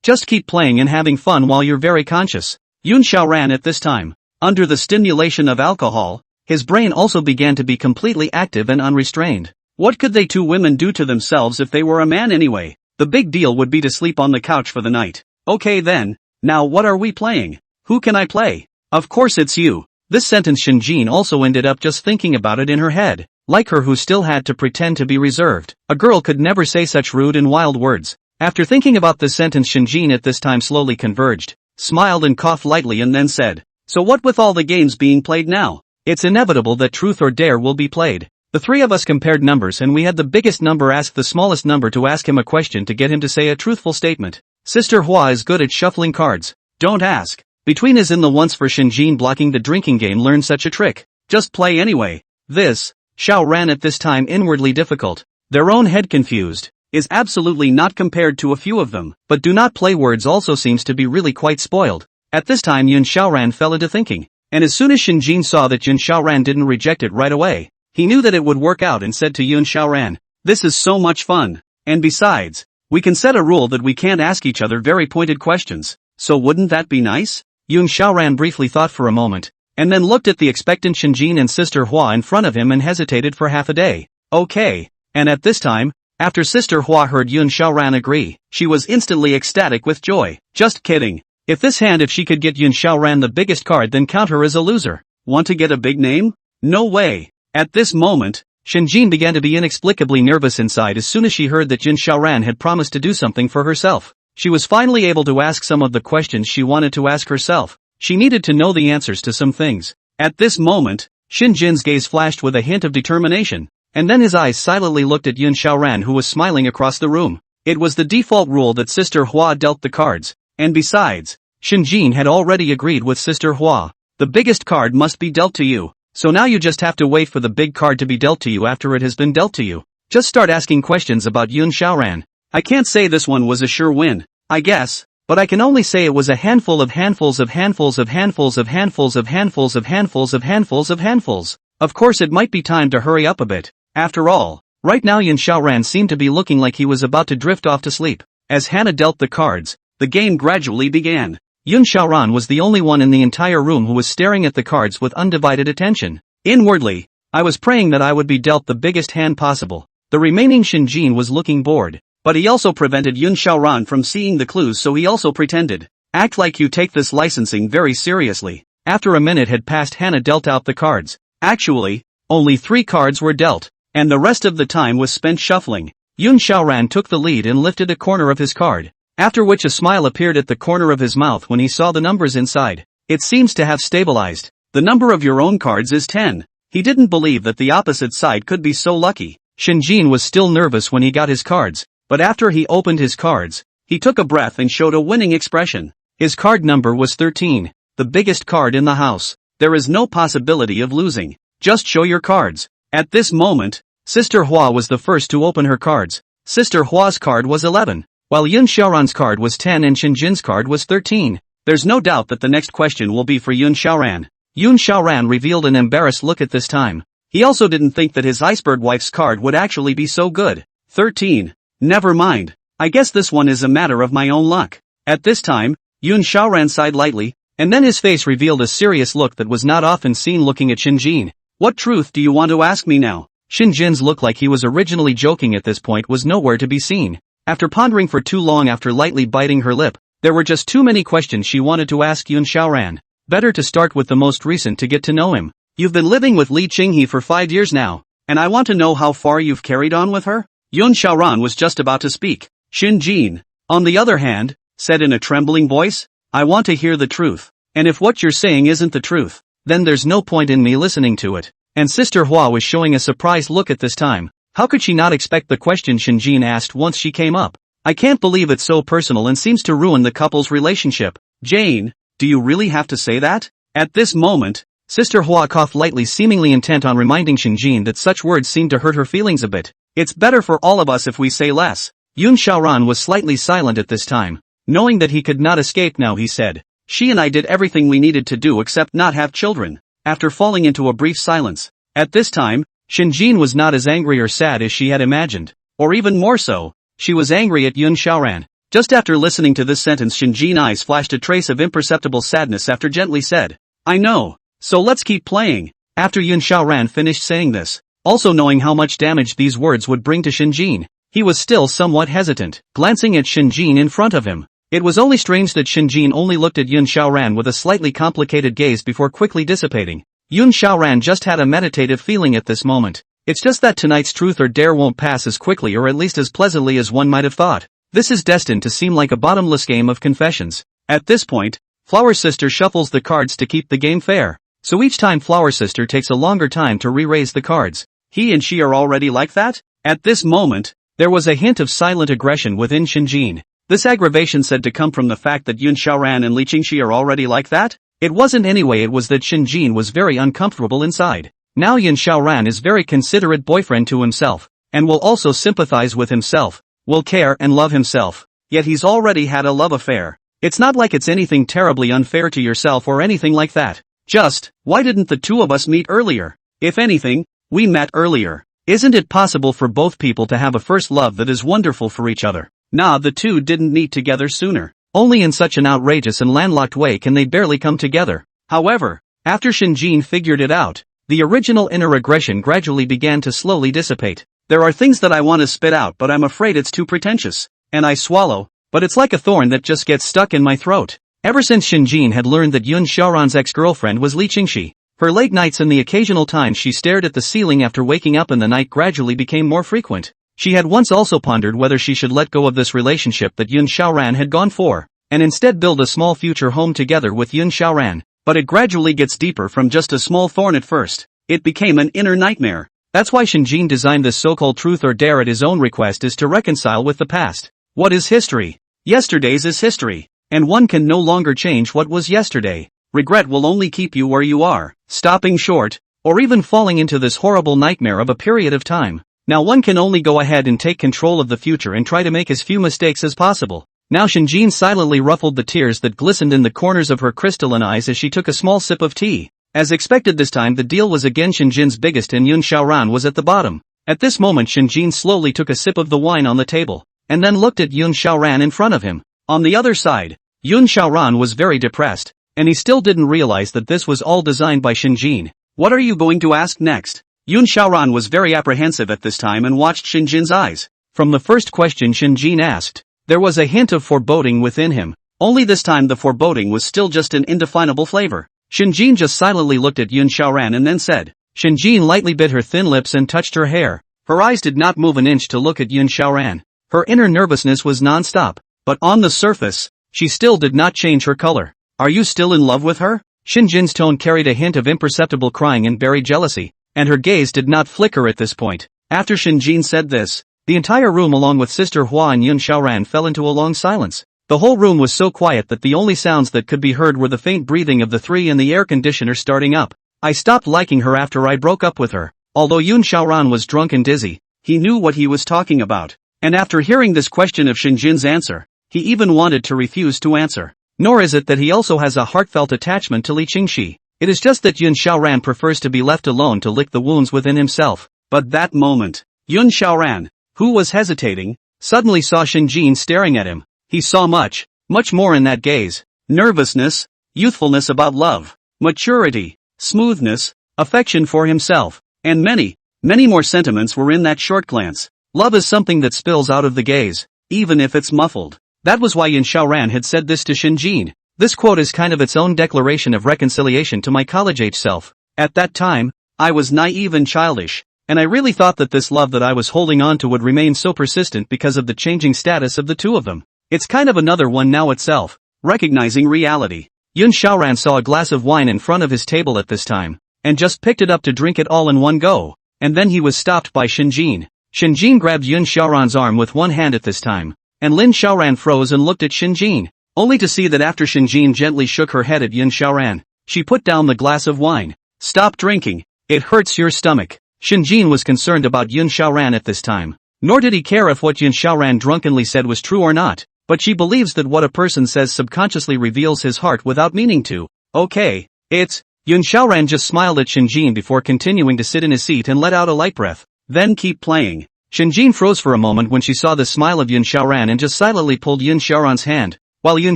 S1: Just keep playing and having fun while you're very conscious. Yun Xiaoran at this time, under the stimulation of alcohol, his brain also began to be completely active and unrestrained. What could they two women do to themselves if they were a man anyway? The big deal would be to sleep on the couch for the night. Okay then, now what are we playing? Who can I play? Of course it's you. This sentence Shinjin also ended up just thinking about it in her head. Like her who still had to pretend to be reserved. A girl could never say such rude and wild words. After thinking about this sentence Shinjin at this time slowly converged, smiled and coughed lightly and then said, so what with all the games being played now? It's inevitable that truth or dare will be played. The three of us compared numbers and we had the biggest number ask the smallest number to ask him a question to get him to say a truthful statement. Sister Hua is good at shuffling cards. Don't ask. Between is in the once for Shinjin blocking the drinking game learned such a trick. Just play anyway. This, Xiao ran at this time inwardly difficult. Their own head confused. Is absolutely not compared to a few of them, but do not play words also seems to be really quite spoiled. At this time Yun Xiaoran fell into thinking, and as soon as Shinjin saw that Yun Xiaoran didn't reject it right away, he knew that it would work out and said to Yun Xiaoran, this is so much fun, and besides, we can set a rule that we can't ask each other very pointed questions, so wouldn't that be nice? Yun Xiaoran briefly thought for a moment, and then looked at the expectant Shinjin and Sister Hua in front of him and hesitated for half a day. Okay, and at this time, after Sister Hua heard Yun Xiaoran agree, she was instantly ecstatic with joy. Just kidding. If she could get Yun Xiaoran the biggest card then count her as a loser. Want to get a big name? No way. At this moment, Shinjin began to be inexplicably nervous inside as soon as she heard that Yun Xiaoran had promised to do something for herself. She was finally able to ask some of the questions she wanted to ask herself. She needed to know the answers to some things. At this moment, Shinjin's gaze flashed with a hint of determination. And then his eyes silently looked at Yun Xiaoran who was smiling across the room. It was the default rule that Sister Hua dealt the cards, and besides, Shinjin had already agreed with Sister Hua. The biggest card must be dealt to you, so now you just have to wait for the big card to be dealt to you after it has been dealt to you. Just start asking questions about Yun Xiaoran. I can't say this one was a sure win, I guess, but I can only say it was a handful of handfuls of handfuls of handfuls of handfuls of handfuls of handfuls of handfuls of handfuls. Of course it might be time to hurry up a bit. After all, right now Yun Xiaoran seemed to be looking like he was about to drift off to sleep. As Hannah dealt the cards, the game gradually began. Yun Xiaoran was the only one in the entire room who was staring at the cards with undivided attention. Inwardly, I was praying that I would be dealt the biggest hand possible. The remaining Shinjin was looking bored, but he also prevented Yun Xiaoran from seeing the clues, so he also pretended. Act like you take this licensing very seriously. After a minute had passed, Hannah dealt out the cards. Actually, only 3 cards were dealt, and the rest of the time was spent shuffling. Yun Xiaoran took the lead and lifted a corner of his card, after which a smile appeared at the corner of his mouth when he saw the numbers inside. It seems to have stabilized. The number of your own cards is 10. He didn't believe that the opposite side could be so lucky. Shinjin was still nervous when he got his cards, but after he opened his cards, He took a breath and showed a winning expression. His card number was 13, the biggest card in the house. There is no possibility of losing. Just show your cards. At this moment, Sister Hua was the first to open her cards. Sister Hua's card was 11, while Yun Xiaoran's card was 10 and Shinjin's card was 13. There's no doubt that the next question will be for Yun Xiaoran. Yun Xiaoran revealed an embarrassed look at this time. He also didn't think that his iceberg wife's card would actually be so good. 13. Never mind. I guess this one is a matter of my own luck. At this time, Yun Xiaoran sighed lightly, and then his face revealed a serious look that was not often seen looking at Shinjin. What truth do you want to ask me now? Shinjin's look like he was originally joking at this point was nowhere to be seen. After pondering for too long after lightly biting her lip, there were just too many questions she wanted to ask Yun Xiaoran. Better to start with the most recent to get to know him. You've been living with Li Qinghe for 5 years now, and I want to know how far you've carried on with her? Yun Xiaoran was just about to speak. Shinjin, on the other hand, said in a trembling voice, I want to hear the truth. And if what you're saying isn't the truth, then there's no point in me listening to it. And Sister Hua was showing a surprised look at this time. How could she not expect the question Shinjin asked once she came up? I can't believe it's so personal and seems to ruin the couple's relationship. Jane, do you really have to say that? At this moment, Sister Hua coughed lightly, seemingly intent on reminding Shinjin that such words seemed to hurt her feelings a bit. It's better for all of us if we say less. Yun Xiaoran was slightly silent at this time. Knowing that he could not escape now, he said, she and I did everything we needed to do except not have children. After falling into a brief silence. At this time, Shinjin was not as angry or sad as she had imagined. Or even more so, she was angry at Yun Xiaoran. Just after listening to this sentence, Shinjin's eyes flashed a trace of imperceptible sadness after gently said, I know. So let's keep playing. After Yun Xiaoran finished saying this, also knowing how much damage these words would bring to Shinjin, he was still somewhat hesitant, glancing at Shinjin in front of him. It was only strange that Shinjin only looked at Yun Xiaoran with a slightly complicated gaze before quickly dissipating. Yun Xiaoran just had a meditative feeling at this moment. It's just that tonight's truth or dare won't pass as quickly or at least as pleasantly as one might have thought. This is destined to seem like a bottomless game of confessions. At this point, Flower Sister shuffles the cards to keep the game fair. So each time Flower Sister takes a longer time to re-raise the cards. He and she are already like that? At this moment, there was a hint of silent aggression within Shinjin. This aggravation said to come from the fact that Yun Xiaoran and Li Qinghe are already like that? It wasn't anyway, it was that Shinjin was very uncomfortable inside. Now Yun Xiaoran is very considerate boyfriend to himself, and will also sympathize with himself, will care and love himself, yet he's already had a love affair. It's not like it's anything terribly unfair to yourself or anything like that. Just, why didn't the two of us meet earlier? If anything, we met earlier. Isn't it possible for both people to have a first love that is wonderful for each other? Nah, the two didn't meet together sooner. Only in such an outrageous and landlocked way can they barely come together. However, after Shinjin figured it out, the original inner aggression gradually began to slowly dissipate. There are things that I want to spit out, but I'm afraid it's too pretentious. And I swallow, but it's like a thorn that just gets stuck in my throat. Ever since Shinjin had learned that Yun Xiaoran's ex-girlfriend was Li Qinghe, her late nights and the occasional times she stared at the ceiling after waking up in the night gradually became more frequent. She had once also pondered whether she should let go of this relationship that Yun Xiaoran had gone for, and instead build a small future home together with Yun Xiaoran. But it gradually gets deeper from just a small thorn at first. It became an inner nightmare. That's why Shinjin designed this so-called truth or dare at his own request, is to reconcile with the past. What is history? Yesterday's is history. And one can no longer change what was yesterday. Regret will only keep you where you are, stopping short, or even falling into this horrible nightmare of a period of time. Now one can only go ahead and take control of the future and try to make as few mistakes as possible. Now Shinjin silently ruffled the tears that glistened in the corners of her crystalline eyes as she took a small sip of tea. As expected this time the deal was again Shinjin's biggest and Yun Xiaoran was at the bottom. At this moment Shinjin slowly took a sip of the wine on the table, and then looked at Yun Xiaoran in front of him. On the other side, Yun Xiaoran was very depressed, and he still didn't realize that this was all designed by Shinjin. What are you going to ask next? Yun Xiaoran was very apprehensive at this time and watched Shinjin's eyes. From the first question Shinjin asked, there was a hint of foreboding within him. Only this time the foreboding was still just an indefinable flavor. Shinjin just silently looked at Yun Xiaoran and then said. Shinjin lightly bit her thin lips and touched her hair. Her eyes did not move an inch to look at Yun Xiaoran. Her inner nervousness was non-stop, but on the surface, she still did not change her color. Are you still in love with her? Shinjin's tone carried a hint of imperceptible crying and buried jealousy, and her gaze did not flicker at this point. After Shinjin said this, The entire room along with Sister Hua and Yun Xiaoran fell into a long silence. The whole room was so quiet that the only sounds that could be heard were the faint breathing of the three and the air conditioner starting up. I stopped liking her after I broke up with her. Although Yun Xiaoran was drunk and dizzy, he knew what he was talking about. And after hearing this question of Shinjin's answer, he even wanted to refuse to answer. Nor is it that he also has a heartfelt attachment to Li Qingxi. It is just that Yun Xiaoran prefers to be left alone to lick the wounds within himself. But that moment, Yun Xiaoran, who was hesitating, suddenly saw Shinjin staring at him. He saw much more in that gaze. Nervousness, youthfulness about love, maturity, smoothness, affection for himself, and many more sentiments were in that short glance. Love is something that spills out of the gaze, even if it's muffled. That was why Yun Xiaoran had said this to Shinjin. This quote is kind of its own declaration of reconciliation to my college-age self. At that time, I was naive and childish, and I really thought that this love that I was holding on to would remain so persistent because of the changing status of the two of them. It's kind of another one now itself, recognizing reality. Yun Xiaoran saw a glass of wine in front of his table at this time, and just picked it up to drink it all in one go, and then he was stopped by Shinjin. Shinjin grabbed Yun Xiaoran's arm with one hand at this time, and Lin Xiaoran froze and looked at Shinjin, only to see that after Shinjin gently shook her head at Yun Xiaoran, she put down the glass of wine. Stop drinking, it hurts your stomach. Shinjin was concerned about Yun Xiaoran at this time, nor did he care if what Yun Xiaoran drunkenly said was true or not, but she believes that what a person says subconsciously reveals his heart without meaning to. Okay, Yun Xiaoran just smiled at Shinjin before continuing to sit in his seat and let out a light breath. Then keep playing. Shinjin froze for a moment when she saw the smile of Yun Xiaoran and just silently pulled Yun Xiaoran's hand, while Yun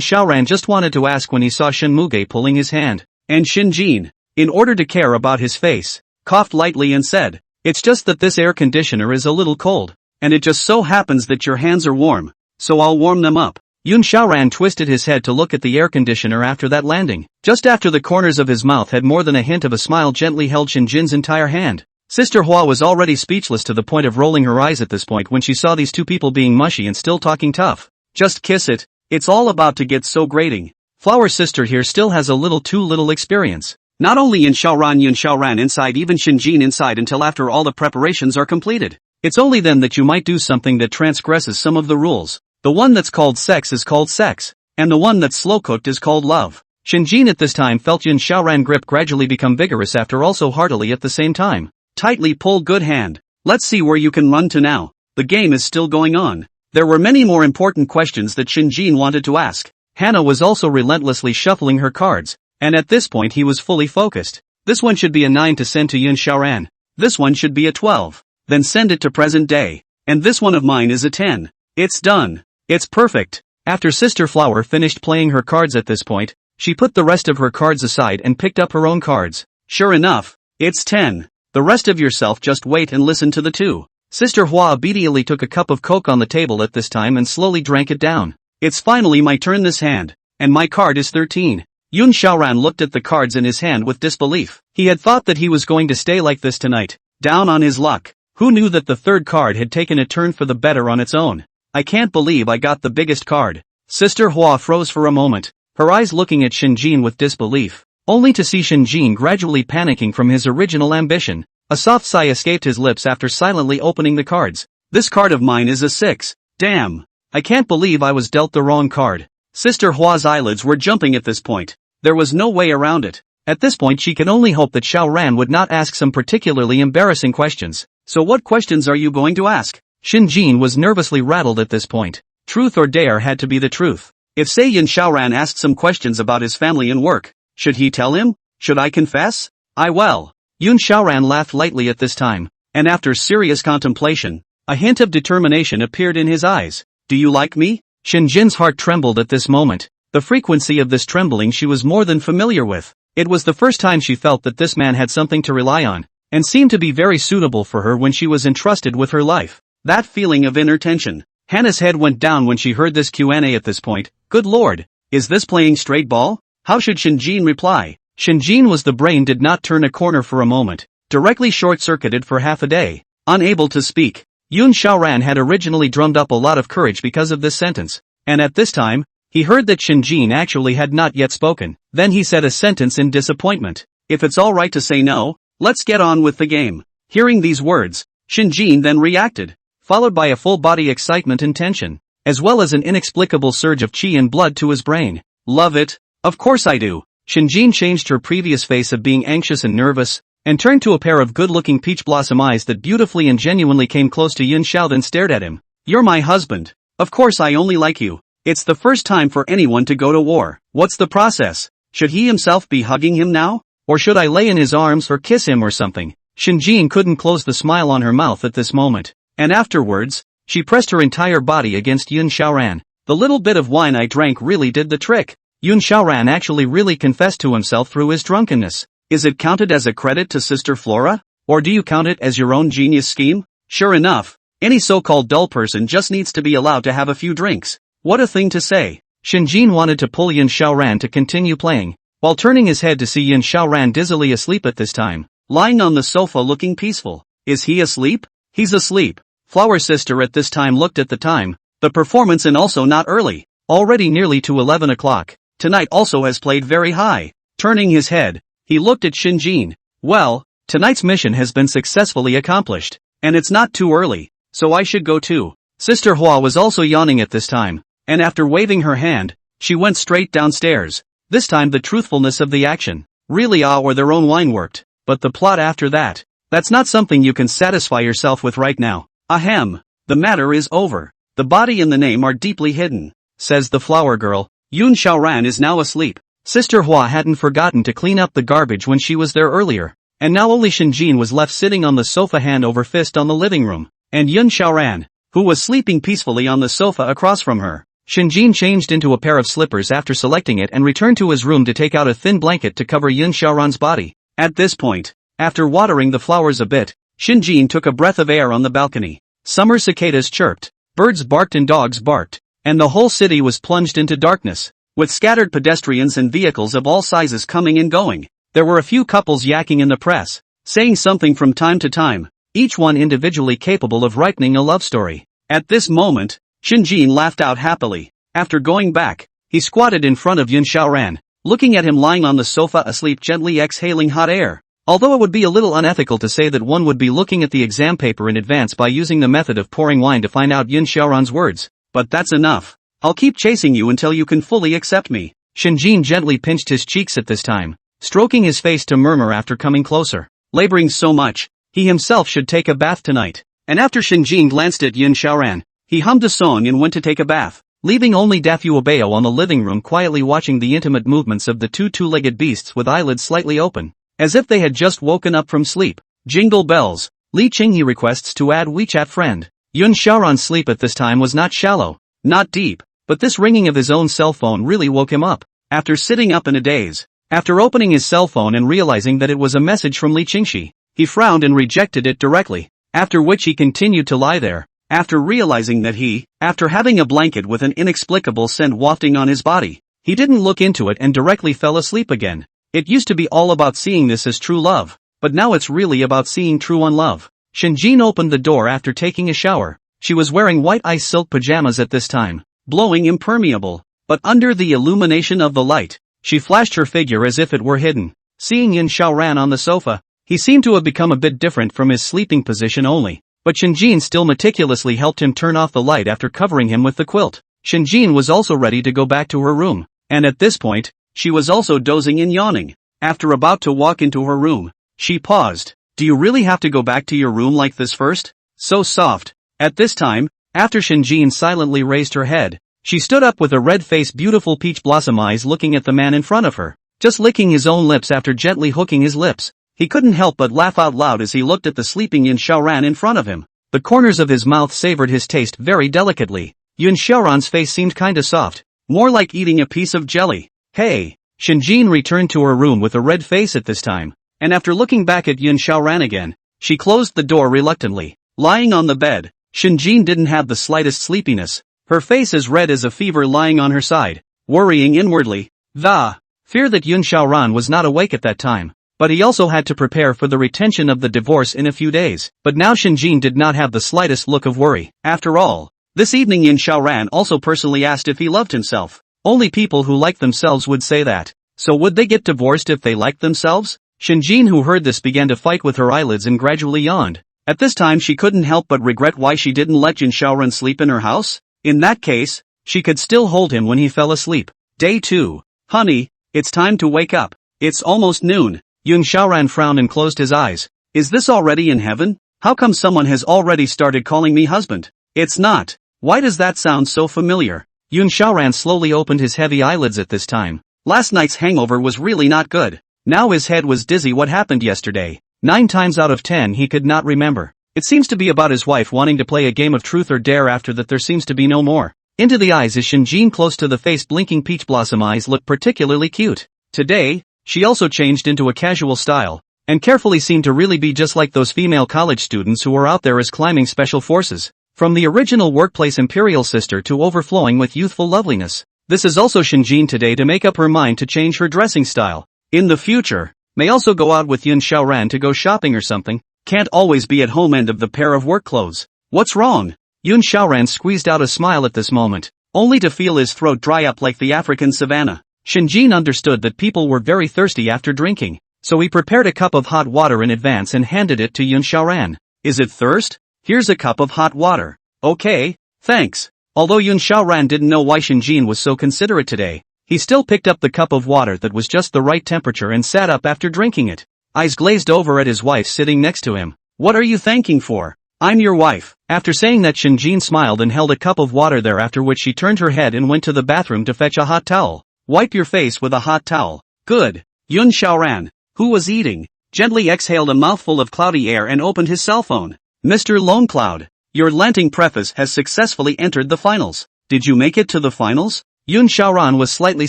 S1: Xiaoran just wanted to ask when he saw Shin Muge pulling his hand. And Shinjin, in order to care about his face, coughed lightly and said, "It's just that this air conditioner is a little cold, and it just so happens that your hands are warm, so I'll warm them up." Yun Xiaoran twisted his head to look at the air conditioner after that landing. Just after the corners of his mouth had more than a hint of a smile gently held Shinjin's entire hand. Sister Hua was already speechless to the point of rolling her eyes at this point when she saw these two people being mushy and still talking tough. Just kiss it, it's all about to get so grating. Flower sister here still has a little too little experience. Not only Yun Xiaoran inside, even Shinjin inside until after all the preparations are completed. It's only then that you might do something that transgresses some of the rules. The one that's called sex is called sex, and the one that's slow-cooked is called love. Shinjin at this time felt Yun Xiaoran grip gradually become vigorous after also heartily at the same time. Tightly pull, good hand. Let's see where you can run to now. The game is still going on. There were many more important questions that Shinjin wanted to ask. Hannah was also relentlessly shuffling her cards, and at this point he was fully focused. This one should be a 9 to send to Yun Xiaoran. This one should be a 12. Then send it to present day. And this one of mine is a 10. It's done. It's perfect. After Sister Flower finished playing her cards at this point, she put the rest of her cards aside and picked up her own cards. Sure enough, it's 10. The rest of yourself just wait and listen to the two. Sister Hua obediently took a cup of coke on the table at this time and slowly drank it down. It's finally my turn this hand, and my card is 13. Yun Xiaoran looked at the cards in his hand with disbelief. He had thought that he was going to stay like this tonight, down on his luck. Who knew that the third card had taken a turn for the better on its own? I can't believe I got the biggest card. Sister Hua froze for a moment, her eyes looking at Shinjin with disbelief, only to see Shinjin gradually panicking from his original ambition. A soft sigh escaped his lips after silently opening the cards. This card of mine is a 6. Damn. I can't believe I was dealt the wrong card. Sister Hua's eyelids were jumping at this point. There was no way around it. At this point she could only hope that Xiaoran would not ask some particularly embarrassing questions. So what questions are you going to ask? Shinjin was nervously rattled at this point. Truth or dare had to be the truth. If say Yun Xiaoran asked some questions about his family and work, should he tell him? Should I confess? I will. Yun Xiaoran laughed lightly at this time, and after serious contemplation, a hint of determination appeared in his eyes. Do you like me? Shinjin's heart trembled at this moment. The frequency of this trembling she was more than familiar with. It was the first time she felt that this man had something to rely on, and seemed to be very suitable for her when she was entrusted with her life. That feeling of inner tension. Hannah's head went down when she heard this Q&A at this point. Good lord, is this playing straight ball? How should Shinjin reply? Shinjin was the brain did not turn a corner for a moment, directly short-circuited for half a day, unable to speak. Yun Xiaoran had originally drummed up a lot of courage because of this sentence, and at this time, he heard that Shinjin actually had not yet spoken. Then he said a sentence in disappointment. If it's alright to say no, let's get on with the game. Hearing these words, Shinjin then reacted. followed by a full-body excitement and tension, as well as an inexplicable surge of chi and blood to his brain. Love it. Of course I do. Shinjin changed her previous face of being anxious and nervous, and turned to a pair of good-looking peach blossom eyes that beautifully and genuinely came close to Yun Xiao then stared at him. You're my husband. Of course I only like you. It's the first time for anyone to go to war. What's the process? Should he himself be hugging him now? Or should I lay in his arms or kiss him or something? Shinjin couldn't close the smile on her mouth at this moment, and afterwards, she pressed her entire body against Yun Xiaoran. The little bit of wine I drank really did the trick. Yun Xiaoran actually really confessed to himself through his drunkenness. Is it counted as a credit to Sister Flora? Or do you count it as your own genius scheme? Sure enough, any so-called dull person just needs to be allowed to have a few drinks. What a thing to say. Shinjin wanted to pull Yun Xiaoran to continue playing, while turning his head to see Yun Xiaoran dizzily asleep at this time, lying on the sofa looking peaceful. Is he asleep? He's asleep. Flower Sister at this time looked at the time, the performance and also not early, already nearly to 11 o'clock. Tonight also has played very high. Turning his head, he looked at Shinjin. Well, tonight's mission has been successfully accomplished, and it's not too early, so I should go too. Sister Hua was also yawning at this time, and after waving her hand, she went straight downstairs. This time the truthfulness of the action, really or their own wine worked, but the plot after that, that's not something you can satisfy yourself with right now. Ahem, the matter is over. The body and the name are deeply hidden, says the flower girl. Yun Xiaoran is now asleep. Sister Hua hadn't forgotten to clean up the garbage when she was there earlier, and now only Shinjin was left sitting on the sofa hand over fist on the living room, and Yun Xiaoran, who was sleeping peacefully on the sofa across from her. Shinjin changed into a pair of slippers after selecting it and returned to his room to take out a thin blanket to cover Yun Xiaoran's body. At this point, after watering the flowers a bit, Shinjin took a breath of air on the balcony. Summer cicadas chirped, birds barked and dogs barked, and the whole city was plunged into darkness, with scattered pedestrians and vehicles of all sizes coming and going. There were a few couples yakking in the press, saying something from time to time, each one individually capable of writing a love story. At this moment, Shinjin laughed out happily. After going back, he squatted in front of Yun Xiaoran, looking at him lying on the sofa asleep, gently exhaling hot air. Although it would be a little unethical to say that one would be looking at the exam paper in advance by using the method of pouring wine to find out Yun Xiaoran's words, but that's enough. I'll keep chasing you until you can fully accept me. Shinjin gently pinched his cheeks at this time, stroking his face to murmur after coming closer. Laboring so much, he himself should take a bath tonight. And after Shinjin glanced at Yun Xiaoran, he hummed a song and went to take a bath, leaving only Dafuobeo on the living room quietly watching the intimate movements of the two-legged beasts with eyelids slightly open, as if they had just woken up from sleep. Jingle bells. Li Qinghe requests to add WeChat friend. Yun Xiaoran's sleep at this time was not shallow, not deep, but this ringing of his own cell phone really woke him up. After sitting up in a daze, after opening his cell phone and realizing that it was a message from Li Qinghe, he frowned and rejected it directly, after which he continued to lie there. After realizing that after having a blanket with an inexplicable scent wafting on his body, he didn't look into it and directly fell asleep again. It used to be all about seeing this as true love, but now it's really about seeing true unlove. Shinjin opened the door after taking a shower. She was wearing white ice silk pajamas at this time, blowing impermeable, but under the illumination of the light, she flashed her figure as if it were hidden. Seeing Yun Xiaoran on the sofa, he seemed to have become a bit different from his sleeping position only, but Shinjin still meticulously helped him turn off the light after covering him with the quilt. Shinjin was also ready to go back to her room, and at this point, she was also dozing and yawning. After about to walk into her room, she paused. Do you really have to go back to your room like this first? So soft. At this time, after Shinjin silently raised her head, she stood up with a red-faced beautiful peach blossom eyes looking at the man in front of her, just licking his own lips after gently hooking his lips. He couldn't help but laugh out loud as he looked at the sleeping Yun Xiaoran in front of him. The corners of his mouth savored his taste very delicately. Yun Xiaoran's face seemed kinda soft, more like eating a piece of jelly. Hey! Shinjin returned to her room with a red face at this time, and after looking back at Yun Xiaoran again, she closed the door reluctantly. Lying on the bed, Shinjin didn't have the slightest sleepiness, her face as red as a fever lying on her side, worrying inwardly. The fear that Yun Xiaoran was not awake at that time, but he also had to prepare for the retention of the divorce in a few days. But now Shinjin did not have the slightest look of worry. After all, this evening Yun Xiaoran also personally asked if he loved himself. Only people who like themselves would say that. So would they get divorced if they liked themselves? Shinjin, who heard this, began to fight with her eyelids and gradually yawned. At this time she couldn't help but regret why she didn't let Yun Xiaoran sleep in her house. In that case, she could still hold him when he fell asleep. Day 2. Honey, it's time to wake up. It's almost noon. Yun Xiaoran frowned and closed his eyes. Is this already in heaven? How come someone has already started calling me husband? It's not. Why does that sound so familiar? Yun Xiaoran slowly opened his heavy eyelids at this time. Last night's hangover was really not good. Now his head was dizzy. What happened yesterday? 9 times out of 10 he could not remember. It seems to be about his wife wanting to play a game of truth or dare. After that there seems to be no more. Into the eyes is Shinjin, close to the face. Blinking peach blossom eyes look particularly cute. Today, she also changed into a casual style, and carefully seemed to really be just like those female college students who are out there as climbing special forces. From the original workplace imperial sister to overflowing with youthful loveliness. This is also Shinjin today to make up her mind to change her dressing style. In the future, may also go out with Yun Xiaoran to go shopping or something. Can't always be at home. End of the pair of work clothes. What's wrong? Yun Xiaoran squeezed out a smile at this moment, only to feel his throat dry up like the African savanna. Shinjin understood that people were very thirsty after drinking, so he prepared a cup of hot water in advance and handed it to Yun Xiaoran. Is it thirst? Here's a cup of hot water. Okay, thanks. Although Yun Xiaoran didn't know why Shinjin was so considerate today, he still picked up the cup of water that was just the right temperature and sat up after drinking it. Eyes glazed over at his wife sitting next to him. What are you thanking for? I'm your wife. After saying that, Shinjin smiled and held a cup of water there, after which she turned her head and went to the bathroom to fetch a hot towel. Wipe your face with a hot towel. Good. Yun Xiaoran, who was eating, gently exhaled a mouthful of cloudy air and opened his cell phone. Mr. Lone Cloud, your Lanting preface has successfully entered the finals. Did you make it to the finals? Yun Xiaoran was slightly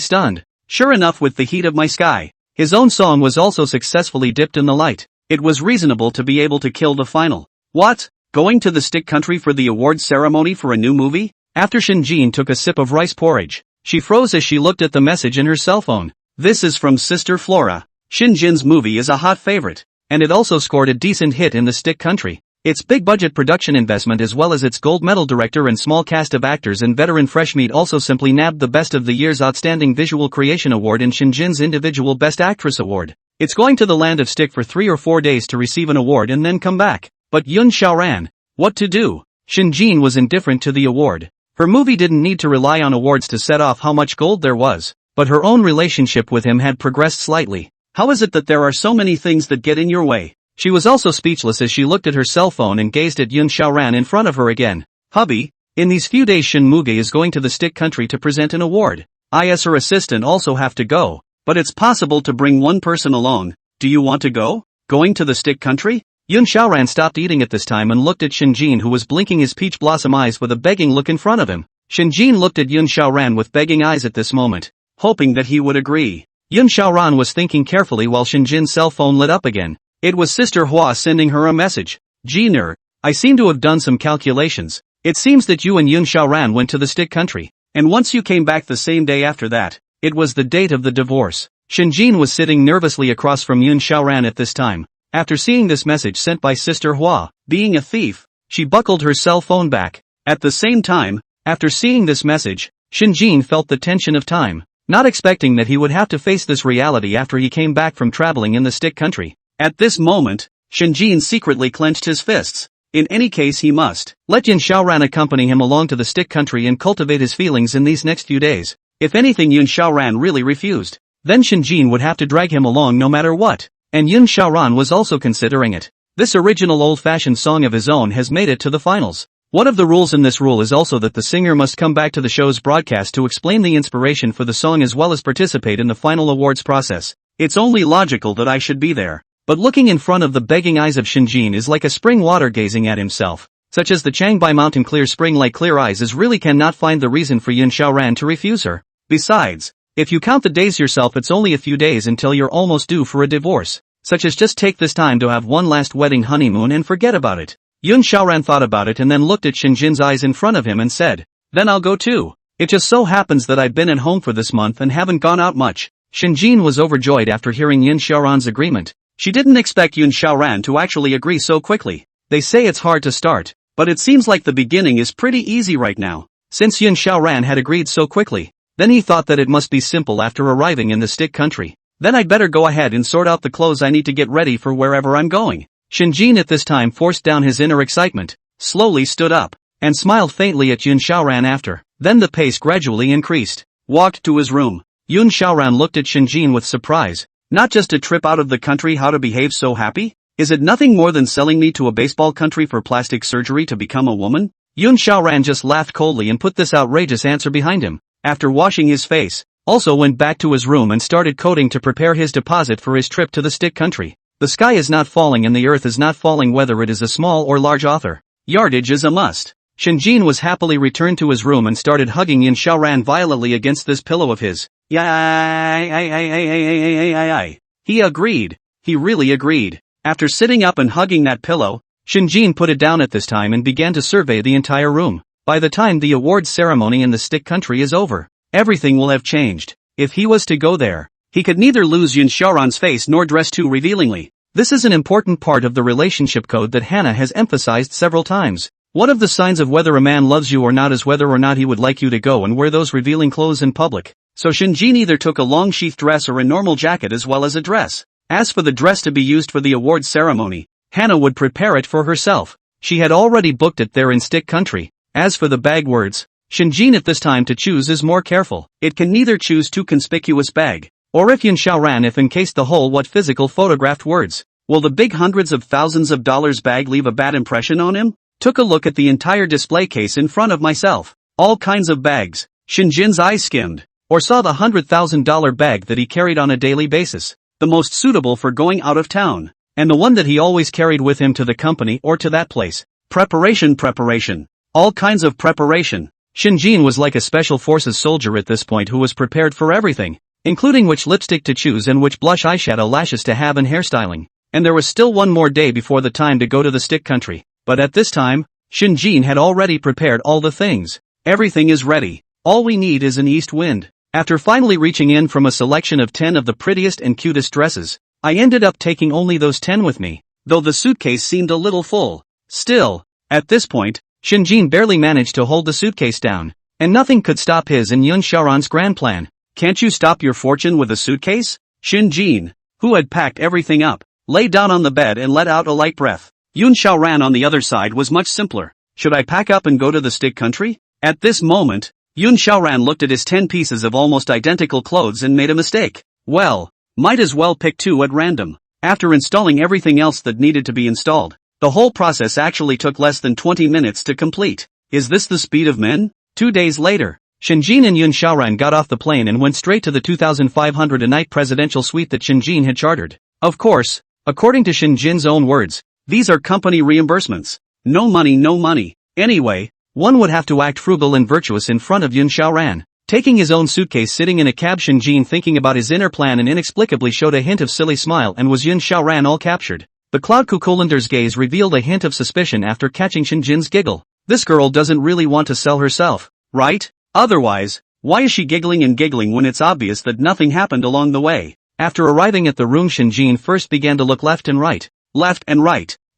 S1: stunned. Sure enough, with the heat of my sky, his own song was also successfully dipped in the light. It was reasonable to be able to kill the final. What? Going to the stick country for the awards ceremony for a new movie? After Shinjin took a sip of rice porridge, she froze as she looked at the message in her cell phone. This is from Sister Flora. Shinjin's movie is a hot favorite, and it also scored a decent hit in the stick country. Its big-budget production investment as well as its gold medal director and small cast of actors and veteran fresh meat also simply nabbed the Best of the Year's Outstanding Visual Creation Award and Shinjin's individual Best Actress Award. It's going to the land of stick for 3 or 4 days to receive an award and then come back. But Yun Xiaoran, what to do? Shinjin was indifferent to the award. Her movie didn't need to rely on awards to set off how much gold there was, but her own relationship with him had progressed slightly. How is it that there are so many things that get in your way? She was also speechless as she looked at her cell phone and gazed at Yun Xiaoran in front of her again. Hubby, in these few days Shin Muge is going to the stick country to present an award. I as her assistant also have to go, but it's possible to bring one person along. Do you want to go? Going to the stick country? Yun Xiaoran stopped eating at this time and looked at Shinjin, who was blinking his peach blossom eyes with a begging look in front of him. Shinjin looked at Yun Xiaoran with begging eyes at this moment, hoping that he would agree. Yun Xiaoran was thinking carefully while Shinjin's cell phone lit up again. It was Sister Hua sending her a message. Jiner, I seem to have done some calculations. It seems that you and Yun Xiaoran went to the stick country, and once you came back the same day after that, it was the date of the divorce. Shinjin was sitting nervously across from Yun Xiaoran at this time. After seeing this message sent by Sister Hua, being a thief, she buckled her cell phone back. At the same time, after seeing this message, Shinjin felt the tension of time, not expecting that he would have to face this reality after he came back from traveling in the stick country. At this moment, Shinjin secretly clenched his fists. In any case, he must let Yun Xiaoran accompany him along to the stick country and cultivate his feelings in these next few days. If anything, Yun Xiaoran really refused, then Shinjin would have to drag him along no matter what. And Yun Xiaoran was also considering it. This original old-fashioned song of his own has made it to the finals. One of the rules in this rule is also that the singer must come back to the show's broadcast to explain the inspiration for the song as well as participate in the final awards process. It's only logical that I should be there. But looking in front of the begging eyes of Shinjin is like a spring water gazing at himself. Such as the Changbai Mountain clear spring like clear eyes is really cannot find the reason for Yun Xiaoran to refuse her. Besides, if you count the days yourself, it's only a few days until you're almost due for a divorce. Such as just take this time to have one last wedding honeymoon and forget about it. Yun Xiaoran thought about it and then looked at Shinjin's eyes in front of him and said, then I'll go too. It just so happens that I've been at home for this month and haven't gone out much. Shinjin was overjoyed after hearing Yun Xiaoran's agreement. She didn't expect Yun Xiaoran to actually agree so quickly. They say it's hard to start, but it seems like the beginning is pretty easy right now. Since Yun Xiaoran had agreed so quickly, then he thought that it must be simple after arriving in the stick country. Then I'd better go ahead and sort out the clothes I need to get ready for wherever I'm going. Shinjin at this time forced down his inner excitement, slowly stood up, and smiled faintly at Yun Xiaoran after. Then the pace gradually increased. Walked to his room. Yun Xiaoran looked at Shinjin with surprise. Not just a trip out of the country, how to behave so happy? Is it nothing more than selling me to a baseball country for plastic surgery to become a woman? Yun Xiaoran just laughed coldly and put this outrageous answer behind him. After washing his face, also went back to his room and started coding to prepare his deposit for his trip to the stick country. The sky is not falling and the earth is not falling, whether it is a small or large author. Yardage is a must. Shinjin was happily returned to his room and started hugging Yun Xiaoran violently against this pillow of his. He agreed. He really agreed. After sitting up and hugging that pillow, Shinjin put it down at this time and began to survey the entire room. By the time the awards ceremony in the stick country is over, everything will have changed. If he was to go there, he could neither lose Yun Xiaoran's face nor dress too revealingly. This is an important part of the relationship code that Hannah has emphasized several times. One of the signs of whether a man loves you or not is whether or not he would like you to go and wear those revealing clothes in public. So Shinjin either took a long sheath dress or a normal jacket as well as a dress. As for the dress to be used for the awards ceremony, Hannah would prepare it for herself. She had already booked it there in stick country. As for the bag words, Shinjin at this time to choose is more careful. It can neither choose too conspicuous bag, or if Yun Xiaoran if encased the whole what physical photographed words. Will the big hundreds of thousands of dollars bag leave a bad impression on him? Took a look at the entire display case in front of myself. All kinds of bags. Shinjin's eyes skimmed, or saw the $100,000 bag that he carried on a daily basis. The most suitable for going out of town. And the one that he always carried with him to the company or to that place. Preparation. All kinds of preparation. Shinjin was like a special forces soldier at this point who was prepared for everything, including which lipstick to choose and which blush eyeshadow lashes to have and hairstyling. And there was still one more day before the time to go to the stick country. But at this time, Shinjin had already prepared all the things. Everything is ready. All we need is an east wind. After finally reaching in from a selection of 10 of the prettiest and cutest dresses, I ended up taking only those 10 with me, though the suitcase seemed a little full. Still, at this point, Shinjin barely managed to hold the suitcase down, and nothing could stop his and Yun Xiaoran's grand plan. Can't you stop your fortune with a suitcase? Shinjin, who had packed everything up, lay down on the bed and let out a light breath. Yun Xiaoran on the other side was much simpler. Should I pack up and go to the stick country? At this moment, Yun Xiaoran looked at his 10 pieces of almost identical clothes and made a mistake. Well, might as well pick 2 at random. After installing everything else that needed to be installed, the whole process actually took less than 20 minutes to complete. Is this the speed of men? 2 days later, Shinjin and Yun Xiaoran got off the plane and went straight to the 2,500 a night presidential suite that Shinjin had chartered. Of course, according to Shinjin's own words, these are company reimbursements. No money. Anyway, one would have to act frugal and virtuous in front of Yun Xiaoran. Taking his own suitcase sitting in a cab, Shinjin thinking about his inner plan and inexplicably showed a hint of silly smile and was Yun Xiaoran all captured. The Cloud Cuculinder's gaze revealed a hint of suspicion after catching Shinjin's giggle. This girl doesn't really want to sell herself, right? Otherwise, why is she giggling when it's obvious that nothing happened along the way? After arriving at the room, Shinjin first began to look left and right,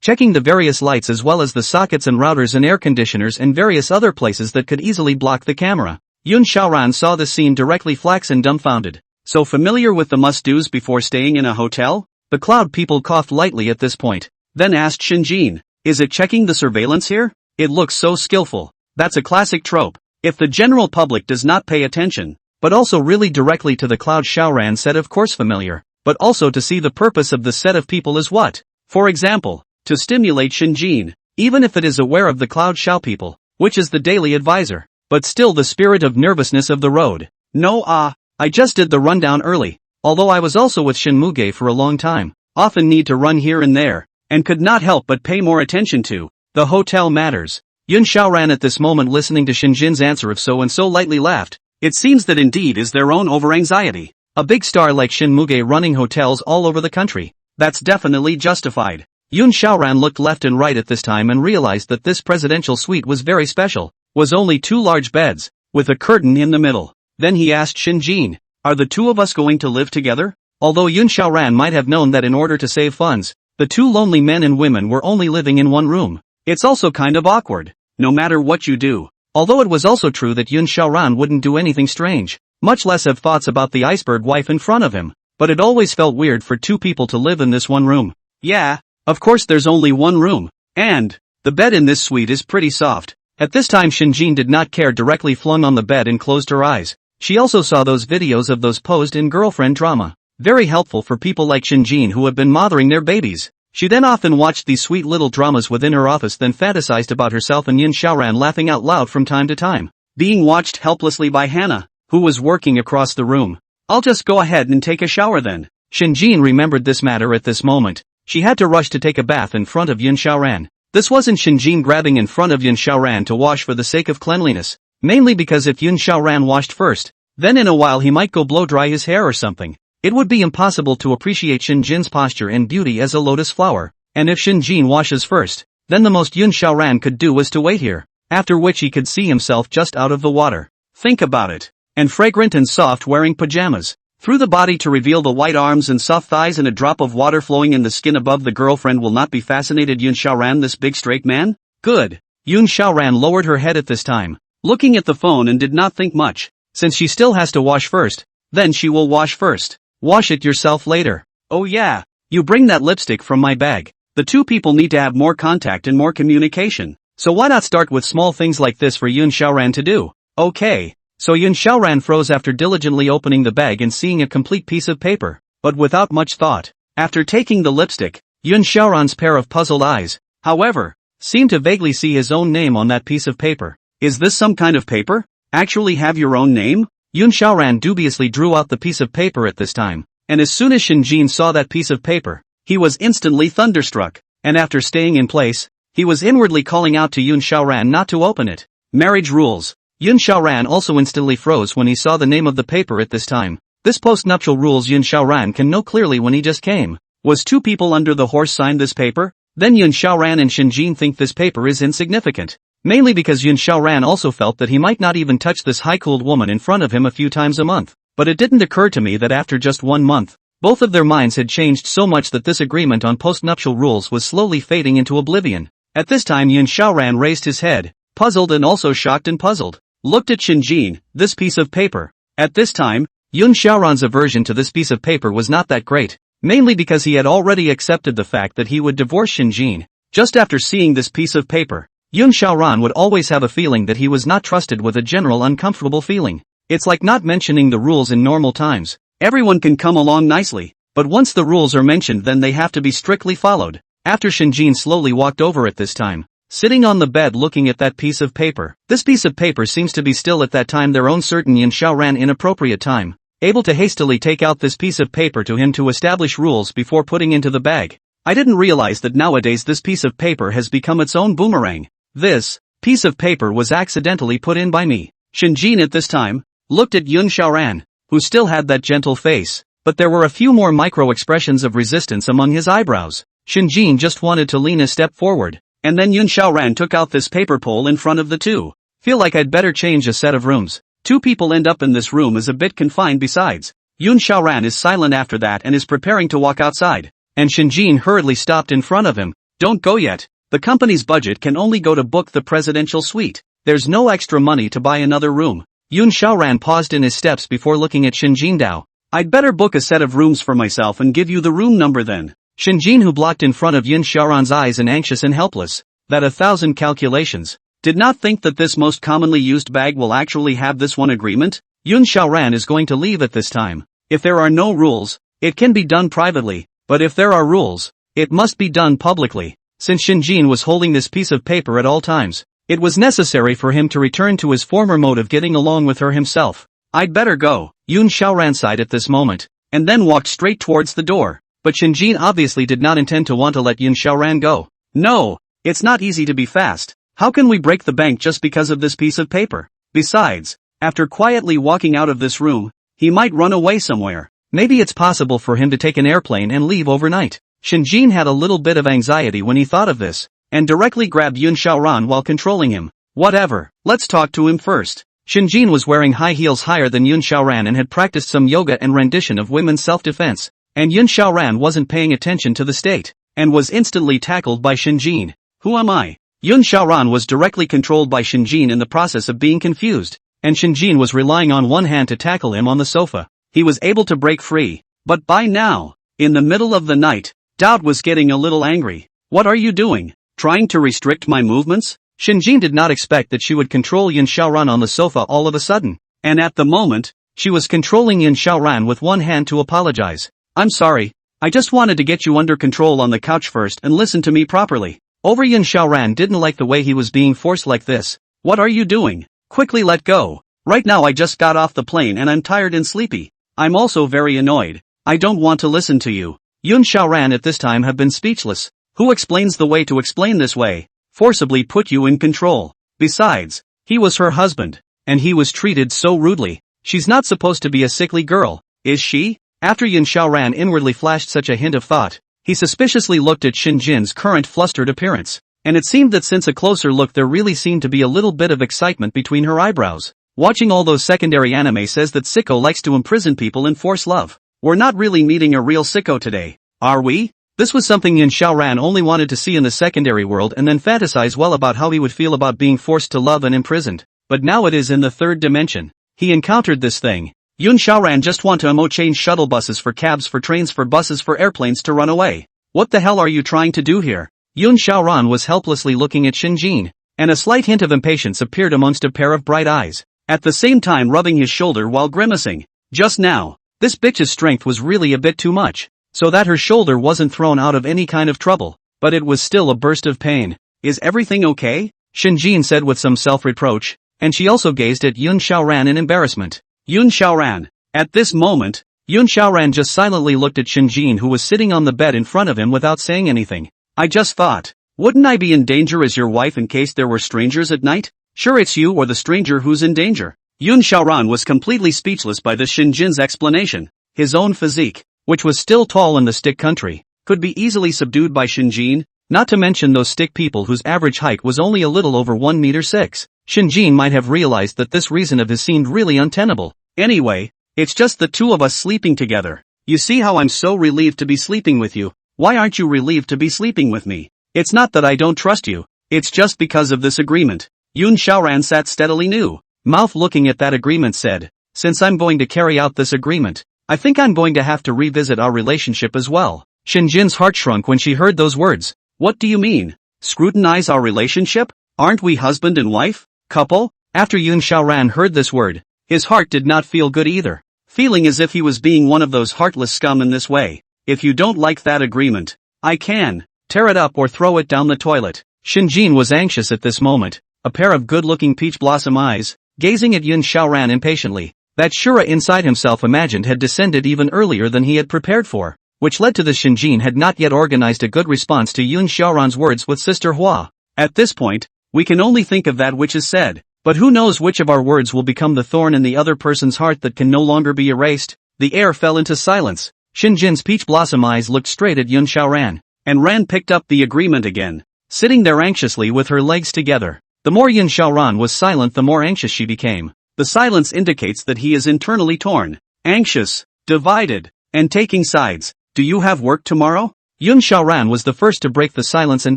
S1: checking the various lights as well as the sockets and routers and air conditioners and various other places that could easily block the camera. Yun Xiaoran saw the scene directly flaxen dumbfounded. So familiar with the must-dos before staying in a hotel? The Cloud people coughed lightly at this point, then asked Shinjin, is it checking the surveillance here? It looks so skillful. That's a classic trope. If the general public does not pay attention, but also really directly to the Cloud, Xiaoran said, of course familiar, but also to see the purpose of the set of people is what? For example, to stimulate Shinjin, even if it is aware of the Cloud Xiao people, which is the daily advisor, but still the spirit of nervousness of the road. No, I just did the rundown early, although I was also with Shinmuge for a long time, often need to run here and there, and could not help but pay more attention to the hotel matters. Yun Xiaoran at this moment listening to Shinjin's answer of so and so lightly laughed. It seems that indeed is their own over-anxiety. A big star like Shinmuge running hotels all over the country. That's definitely justified. Yun Xiaoran looked left and right at this time and realized that this presidential suite was very special, was only 2 large beds, with a curtain in the middle. Then he asked Shinjin, are the 2 of us going to live together? Although Yun Xiaoran might have known that in order to save funds, the 2 lonely men and women were only living in one room. It's also kind of awkward, no matter what you do. Although it was also true that Yun Xiaoran wouldn't do anything strange, much less have thoughts about the iceberg wife in front of him, but it always felt weird for 2 people to live in this one room. Yeah, Of course there's only one room. And the bed in this suite is pretty soft. At this time Shinjin did not care, directly flung on the bed and closed her eyes. She also saw those videos of those posed in girlfriend drama. Very helpful for people like Shinjin who have been mothering their babies. She then often watched these sweet little dramas within her office, then fantasized about herself and Yin Xiaoran laughing out loud from time to time. Being watched helplessly by Hannah, who was working across the room. I'll just go ahead and take a shower then. Shinjin remembered this matter at this moment. She had to rush to take a bath in front of Yin Xiaoran. This wasn't Shinjin grabbing in front of Yin Xiaoran to wash for the sake of cleanliness. Mainly because if Yin Xiaoran washed first, then in a while he might go blow dry his hair or something. It would be impossible to appreciate Shinjin's posture and beauty as a lotus flower. And if Shinjin washes first, then the most Yin Xiaoran could do was to wait here. After which he could see himself just out of the water. Think about it. And fragrant and soft, wearing pajamas. Through the body to reveal the white arms and soft thighs and a drop of water flowing in the skin above. The girlfriend will not be fascinated. Yin Xiaoran, this big straight man? Good. Yin Xiaoran lowered her head at this time, looking at the phone, and did not think much. Since she still has to wash first, then she will wash first. Wash it yourself later. Oh yeah. You bring that lipstick from my bag. The two people need to have more contact and more communication. So why not start with small things like this for Yin Xiaoran to do? Okay. So Yin Xiaoran froze after diligently opening the bag and seeing a complete piece of paper, but without much thought. After taking the lipstick, Yin Xiaoran's pair of puzzled eyes, however, seemed to vaguely see his own name on that piece of paper. Is this some kind of paper? Actually have your own name? Yin Xiaoran dubiously drew out the piece of paper at this time, and as soon as Shinjin saw that piece of paper, he was instantly thunderstruck, and after staying in place, he was inwardly calling out to Yin Xiaoran not to open it. Marriage rules. Yin Xiaoran also instantly froze when he saw the name of the paper at this time. This post-nuptial rules Yin Xiaoran can know clearly when he just came. Was two people under the horse signed this paper? Then Yin Xiaoran and Shinjin think this paper is insignificant. Mainly because Yin Xiaoran also felt that he might not even touch this high-cooled woman in front of him a few times a month. But it didn't occur to me that after just 1 month, both of their minds had changed so much that this agreement on post-nuptial rules was slowly fading into oblivion. At this time Yin Xiaoran raised his head, puzzled and also shocked and puzzled. Looked at Shinjin, this piece of paper. At this time, Yin Xiaoran's aversion to this piece of paper was not that great, mainly because he had already accepted the fact that he would divorce Shinjin. Just after seeing this piece of paper, Yin Xiaoran would always have a feeling that he was not trusted, with a general uncomfortable feeling. It's like not mentioning the rules in normal times. Everyone can come along nicely, but once the rules are mentioned then they have to be strictly followed. After Shinjin slowly walked over at this time, sitting on the bed looking at that piece of paper. This piece of paper seems to be still at that time their own. Certain Yin Xiaoran inappropriate time, able to hastily take out this piece of paper to him to establish rules before putting into the bag. I didn't realize that nowadays this piece of paper has become its own boomerang. This piece of paper was accidentally put in by me. Shinjin at this time looked at Yin Xiaoran, who still had that gentle face, but there were a few more micro expressions of resistance among his eyebrows. Shinjin just wanted to lean a step forward. And then Yin Xiaoran took out this paper pole in front of the two. Feel like I'd better change a set of rooms. Two people end up in this room is a bit confined. Besides, Yin Xiaoran is silent after that and is preparing to walk outside. And Shinjin hurriedly stopped in front of him. Don't go yet. The company's budget can only go to book the presidential suite. There's no extra money to buy another room. Yin Xiaoran paused in his steps before looking at Shinjin. Dao. I'd better book a set of rooms for myself and give you the room number then. Shinjin, who blocked in front of Yin Xiaoran's eyes and anxious and helpless, that 1,000 calculations, did not think that this most commonly used bag will actually have this one agreement. Yin Xiaoran is going to leave at this time. If there are no rules, it can be done privately, but if there are rules, it must be done publicly. Since Shinjin was holding this piece of paper at all times, it was necessary for him to return to his former mode of getting along with her himself. I'd better go, Yin Xiaoran sighed at this moment, and then walked straight towards the door. But Shinjin obviously did not intend to want to let Yin Xiaoran go. No, it's not easy to be fast. How can we break the bank just because of this piece of paper? Besides, after quietly walking out of this room, he might run away somewhere. Maybe it's possible for him to take an airplane and leave overnight. Shinjin had a little bit of anxiety when he thought of this, and directly grabbed Yin Xiaoran while controlling him. Whatever, let's talk to him first. Shinjin was wearing high heels higher than Yin Xiaoran and had practiced some yoga and rendition of women's self-defense. And Yin Xiaoran wasn't paying attention to the state, and was instantly tackled by Shinjin. Who am I? Yin Xiaoran was directly controlled by Shinjin in the process of being confused, and Shinjin was relying on one hand to tackle him on the sofa. He was able to break free, but by now, in the middle of the night, Doubt was getting a little angry. What are you doing? Trying to restrict my movements? Shinjin did not expect that she would control Yin Xiaoran on the sofa all of a sudden. And at the moment, she was controlling Yin Xiaoran with one hand to apologize. I'm sorry. I just wanted to get you under control on the couch first and listen to me properly. Yin Xiaoran didn't like the way he was being forced like this. What are you doing? Quickly let go. Right now I just got off the plane and I'm tired and sleepy. I'm also very annoyed. I don't want to listen to you. Yin Xiaoran at this time had been speechless. Who explains the way to explain this way? Forcibly put you in control. Besides, he was her husband, and he was treated so rudely. She's not supposed to be a sickly girl, is she? After Yin Xiaoran inwardly flashed such a hint of thought, he suspiciously looked at Shinjin's current flustered appearance, and it seemed that since a closer look there really seemed to be a little bit of excitement between her eyebrows. Watching all those secondary anime says that sicko likes to imprison people and force love. We're not really meeting a real sicko today, are we? This was something Yin Xiaoran only wanted to see in the secondary world and then fantasize well about how he would feel about being forced to love and imprisoned. But now it is in the third dimension. He encountered this thing. Yin Xiaoran just want to change shuttle buses for cabs for trains for buses for airplanes to run away. What the hell are you trying to do here? Yin Xiaoran was helplessly looking at Shinjin, and a slight hint of impatience appeared amongst a pair of bright eyes, at the same time rubbing his shoulder while grimacing. Just now, this bitch's strength was really a bit too much, so that her shoulder wasn't thrown out of any kind of trouble, but it was still a burst of pain. Is everything okay? Shinjin said with some self-reproach, and she also gazed at Yin Xiaoran in embarrassment. Yin Xiaoran. At this moment, Yin Xiaoran just silently looked at Shinjin who was sitting on the bed in front of him without saying anything. I just thought, wouldn't I be in danger as your wife in case there were strangers at night? Sure, it's you or the stranger who's in danger. Yin Xiaoran was completely speechless by this Shinjin's explanation. His own physique, which was still tall in the stick country, could be easily subdued by Shinjin, not to mention those stick people whose average height was only a little over 1 meter 6. Shinjin might have realized that this reason of his seemed really untenable. Anyway, it's just the two of us sleeping together. You see how I'm so relieved to be sleeping with you. Why aren't you relieved to be sleeping with me? It's not that I don't trust you. It's just because of this agreement. Yin Xiaoran sat steadily new mouth looking at that agreement said, since I'm going to carry out this agreement, I think I'm going to have to revisit our relationship as well. Shinjin's heart shrunk when she heard those words. What do you mean? Scrutinize our relationship? Aren't we husband and wife? Couple? After Yin Xiaoran heard this word, his heart did not feel good either. Feeling as if he was being one of those heartless scum in this way. If you don't like that agreement, I can tear it up or throw it down the toilet. Shinjin was anxious at this moment, a pair of good-looking peach blossom eyes, gazing at Yin Xiaoran impatiently. That Shura inside himself imagined had descended even earlier than he had prepared for, which led to the Shinjin had not yet organized a good response to Yin Xiaoran's words with Sister Hua. At this point, we can only think of that which is said, but who knows which of our words will become the thorn in the other person's heart that can no longer be erased. The air fell into silence. Shinjin's peach blossom eyes looked straight at Yin Xiaoran, and Ran picked up the agreement again, sitting there anxiously with her legs together. The more Yin Xiaoran was silent the more anxious she became. The silence indicates that he is internally torn, anxious, divided, and taking sides. Do you have work tomorrow? Yin Xiaoran was the first to break the silence and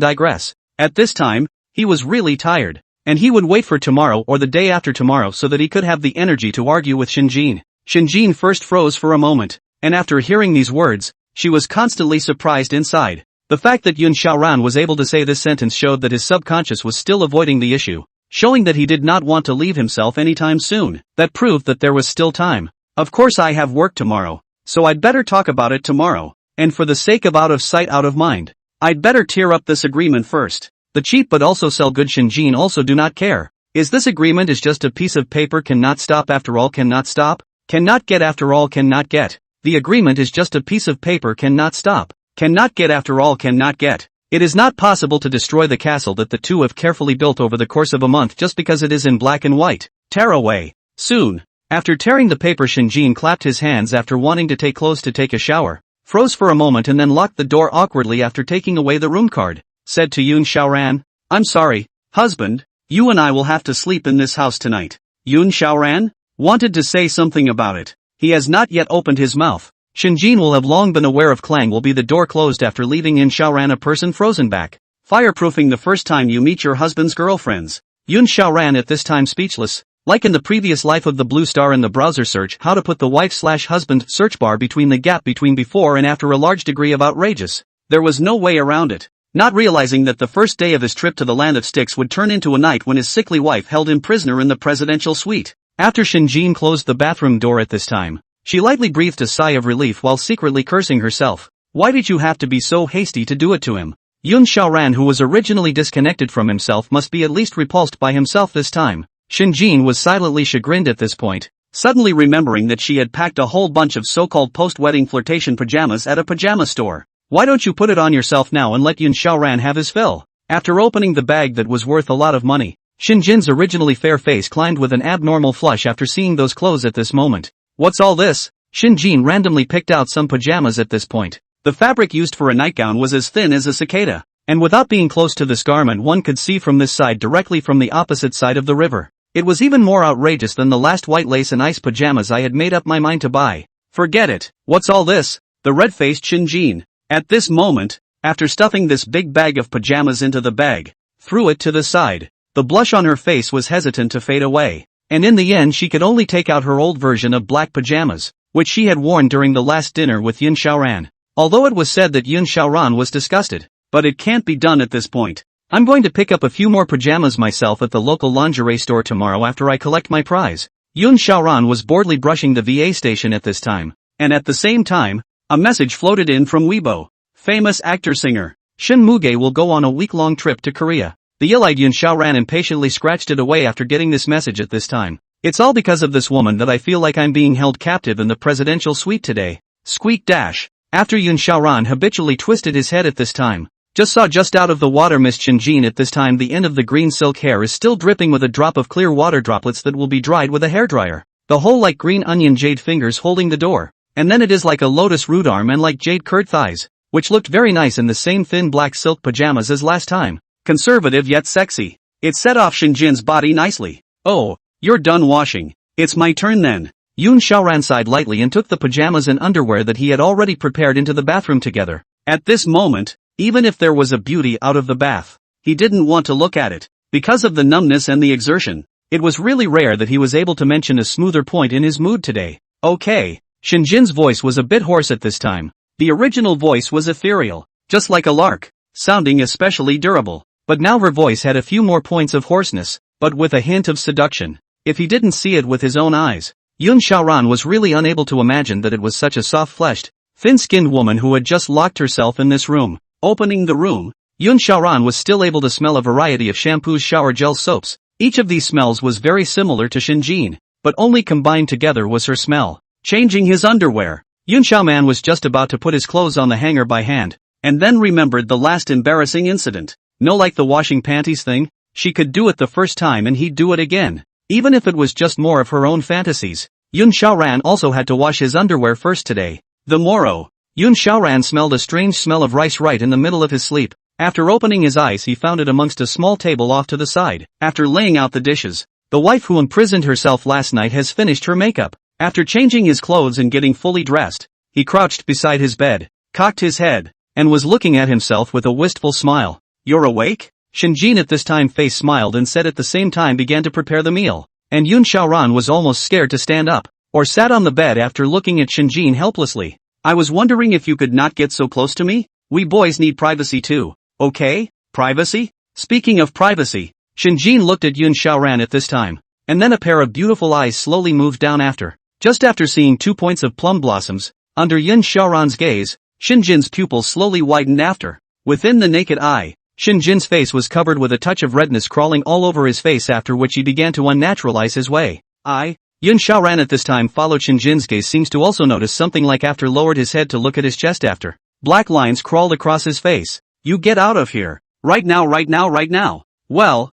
S1: digress. At this time, he was really tired, and he would wait for tomorrow or the day after tomorrow so that he could have the energy to argue with Shinjin. Shinjin first froze for a moment, and after hearing these words, she was constantly surprised inside. The fact that Yin Xiaoran was able to say this sentence showed that his subconscious was still avoiding the issue, showing that he did not want to leave himself anytime soon. That proved that there was still time. Of course I have work tomorrow, so I'd better talk about it tomorrow, and for the sake of out of sight out of mind, I'd better tear up this agreement first. The cheap but also sell good Shinjin also do not care. Is this agreement is just a piece of paper cannot stop after all cannot stop? Cannot get after all cannot get. The agreement is just a piece of paper cannot stop. Cannot get after all cannot get. It is not possible to destroy the castle that the two have carefully built over the course of a month just because it is in black and white. Tear away. Soon. After tearing the paper Shinjin clapped his hands after wanting to take clothes to take a shower, froze for a moment and then locked the door awkwardly after taking away the room card, said to Yin Xiaoran, I'm sorry, husband, you and I will have to sleep in this house tonight. Yin Xiaoran wanted to say something about it. He has not yet opened his mouth. Shinjin will have long been aware of Clang will be the door closed after leaving Yin Xiaoran a person frozen back. Fireproofing the first time you meet your husband's girlfriends. Yin Xiaoran at this time speechless, like in the previous life of the blue star in the browser search how to put the wife/husband search bar between the gap between before and after a large degree of outrageous. There was no way around it. Not realizing that the first day of his trip to the land of sticks would turn into a night when his sickly wife held him prisoner in the presidential suite. After Shinjin closed the bathroom door at this time, she lightly breathed a sigh of relief while secretly cursing herself. Why did you have to be so hasty to do it to him? Yun Xiaoran, who was originally disconnected from himself, must be at least repulsed by himself this time. Shinjin was silently chagrined at this point, suddenly remembering that she had packed a whole bunch of so-called post-wedding flirtation pajamas at a pajama store. Why don't you put it on yourself now and let Yun Xiaoran have his fill? After opening the bag that was worth a lot of money, Shinjin's originally fair face climbed with an abnormal flush after seeing those clothes at this moment. What's all this? Shinjin randomly picked out some pajamas at this point. The fabric used for a nightgown was as thin as a cicada, and without being close to this garment one could see from this side directly from the opposite side of the river. It was even more outrageous than the last white lace and ice pajamas I had made up my mind to buy. Forget it. What's all this? The red-faced Shinjin, at this moment, after stuffing this big bag of pajamas into the bag, threw it to the side. The blush on her face was hesitant to fade away, and in the end she could only take out her old version of black pajamas, which she had worn during the last dinner with Yun Xiaoran. Although it was said that Yun Xiaoran was disgusted, but it can't be done at this point. I'm going to pick up a few more pajamas myself at the local lingerie store tomorrow after I collect my prize. Yun Xiaoran was boredly brushing the VA station at this time, and at the same time, a message floated in from Weibo. Famous actor-singer Shin Muge will go on a week-long trip to Korea. The ill-eyed Yun Xiaoran impatiently scratched it away after getting this message at this time. It's all because of this woman that I feel like I'm being held captive in the presidential suite today. Squeak dash. After Yun Xiaoran habitually twisted his head at this time, just out of the water Miss Shinjin at this time the end of the green silk hair is still dripping with a drop of clear water droplets that will be dried with a hairdryer. The whole like green onion jade fingers holding the door. And then it is like a lotus root arm and like jade curd thighs, which looked very nice in the same thin black silk pajamas as last time. Conservative yet sexy. It set off Shinjin's body nicely. Oh, you're done washing. It's my turn then. Yun Xiaoran sighed lightly and took the pajamas and underwear that he had already prepared into the bathroom together. At this moment, even if there was a beauty out of the bath, he didn't want to look at it. Because of the numbness and the exertion, it was really rare that he was able to mention a smoother point in his mood today. Okay. Shinjin's voice was a bit hoarse at this time. The original voice was ethereal, just like a lark, sounding especially durable. But now her voice had a few more points of hoarseness, but with a hint of seduction. If he didn't see it with his own eyes, Yun Xiaoran was really unable to imagine that it was such a soft-fleshed, thin-skinned woman who had just locked herself in this room. Opening the room, Yun Xiaoran was still able to smell a variety of shampoos, shower gel, soaps. Each of these smells was very similar to Shinjin, but only combined together was her smell. Changing his underwear, Yun Xiaoman was just about to put his clothes on the hanger by hand, and then remembered the last embarrassing incident. No, like the washing panties thing, she could do it the first time and he'd do it again. Even if it was just more of her own fantasies, Yun Xiaoran also had to wash his underwear first today. The morrow, Yun Xiaoran smelled a strange smell of rice right in the middle of his sleep. After opening his eyes he found it amongst a small table off to the side. After laying out the dishes, the wife who imprisoned herself last night has finished her makeup. After changing his clothes and getting fully dressed, he crouched beside his bed, cocked his head, and was looking at himself with a wistful smile. You're awake? Shinjin at this time face smiled and said at the same time began to prepare the meal, and Yun Xiaoran was almost scared to stand up, or sat on the bed after looking at Shinjin helplessly. I was wondering if you could not get so close to me? We boys need privacy too, okay? Privacy? Speaking of privacy, Shinjin looked at Yun Xiaoran at this time, and then a pair of beautiful eyes slowly moved down after. Just after seeing 2 points of plum blossoms, under Yun Xiaoran's gaze, Shinjin's pupils slowly widened after. Within the naked eye, Shinjin's face was covered with a touch of redness crawling all over his face, after which he began to unnaturalize his way. Yun Xiaoran at this time followed Shinjin's gaze, seems to also notice something like after lowered his head to look at his chest after. Black lines crawled across his face. You get out of here. Right now, right now, right now. Well.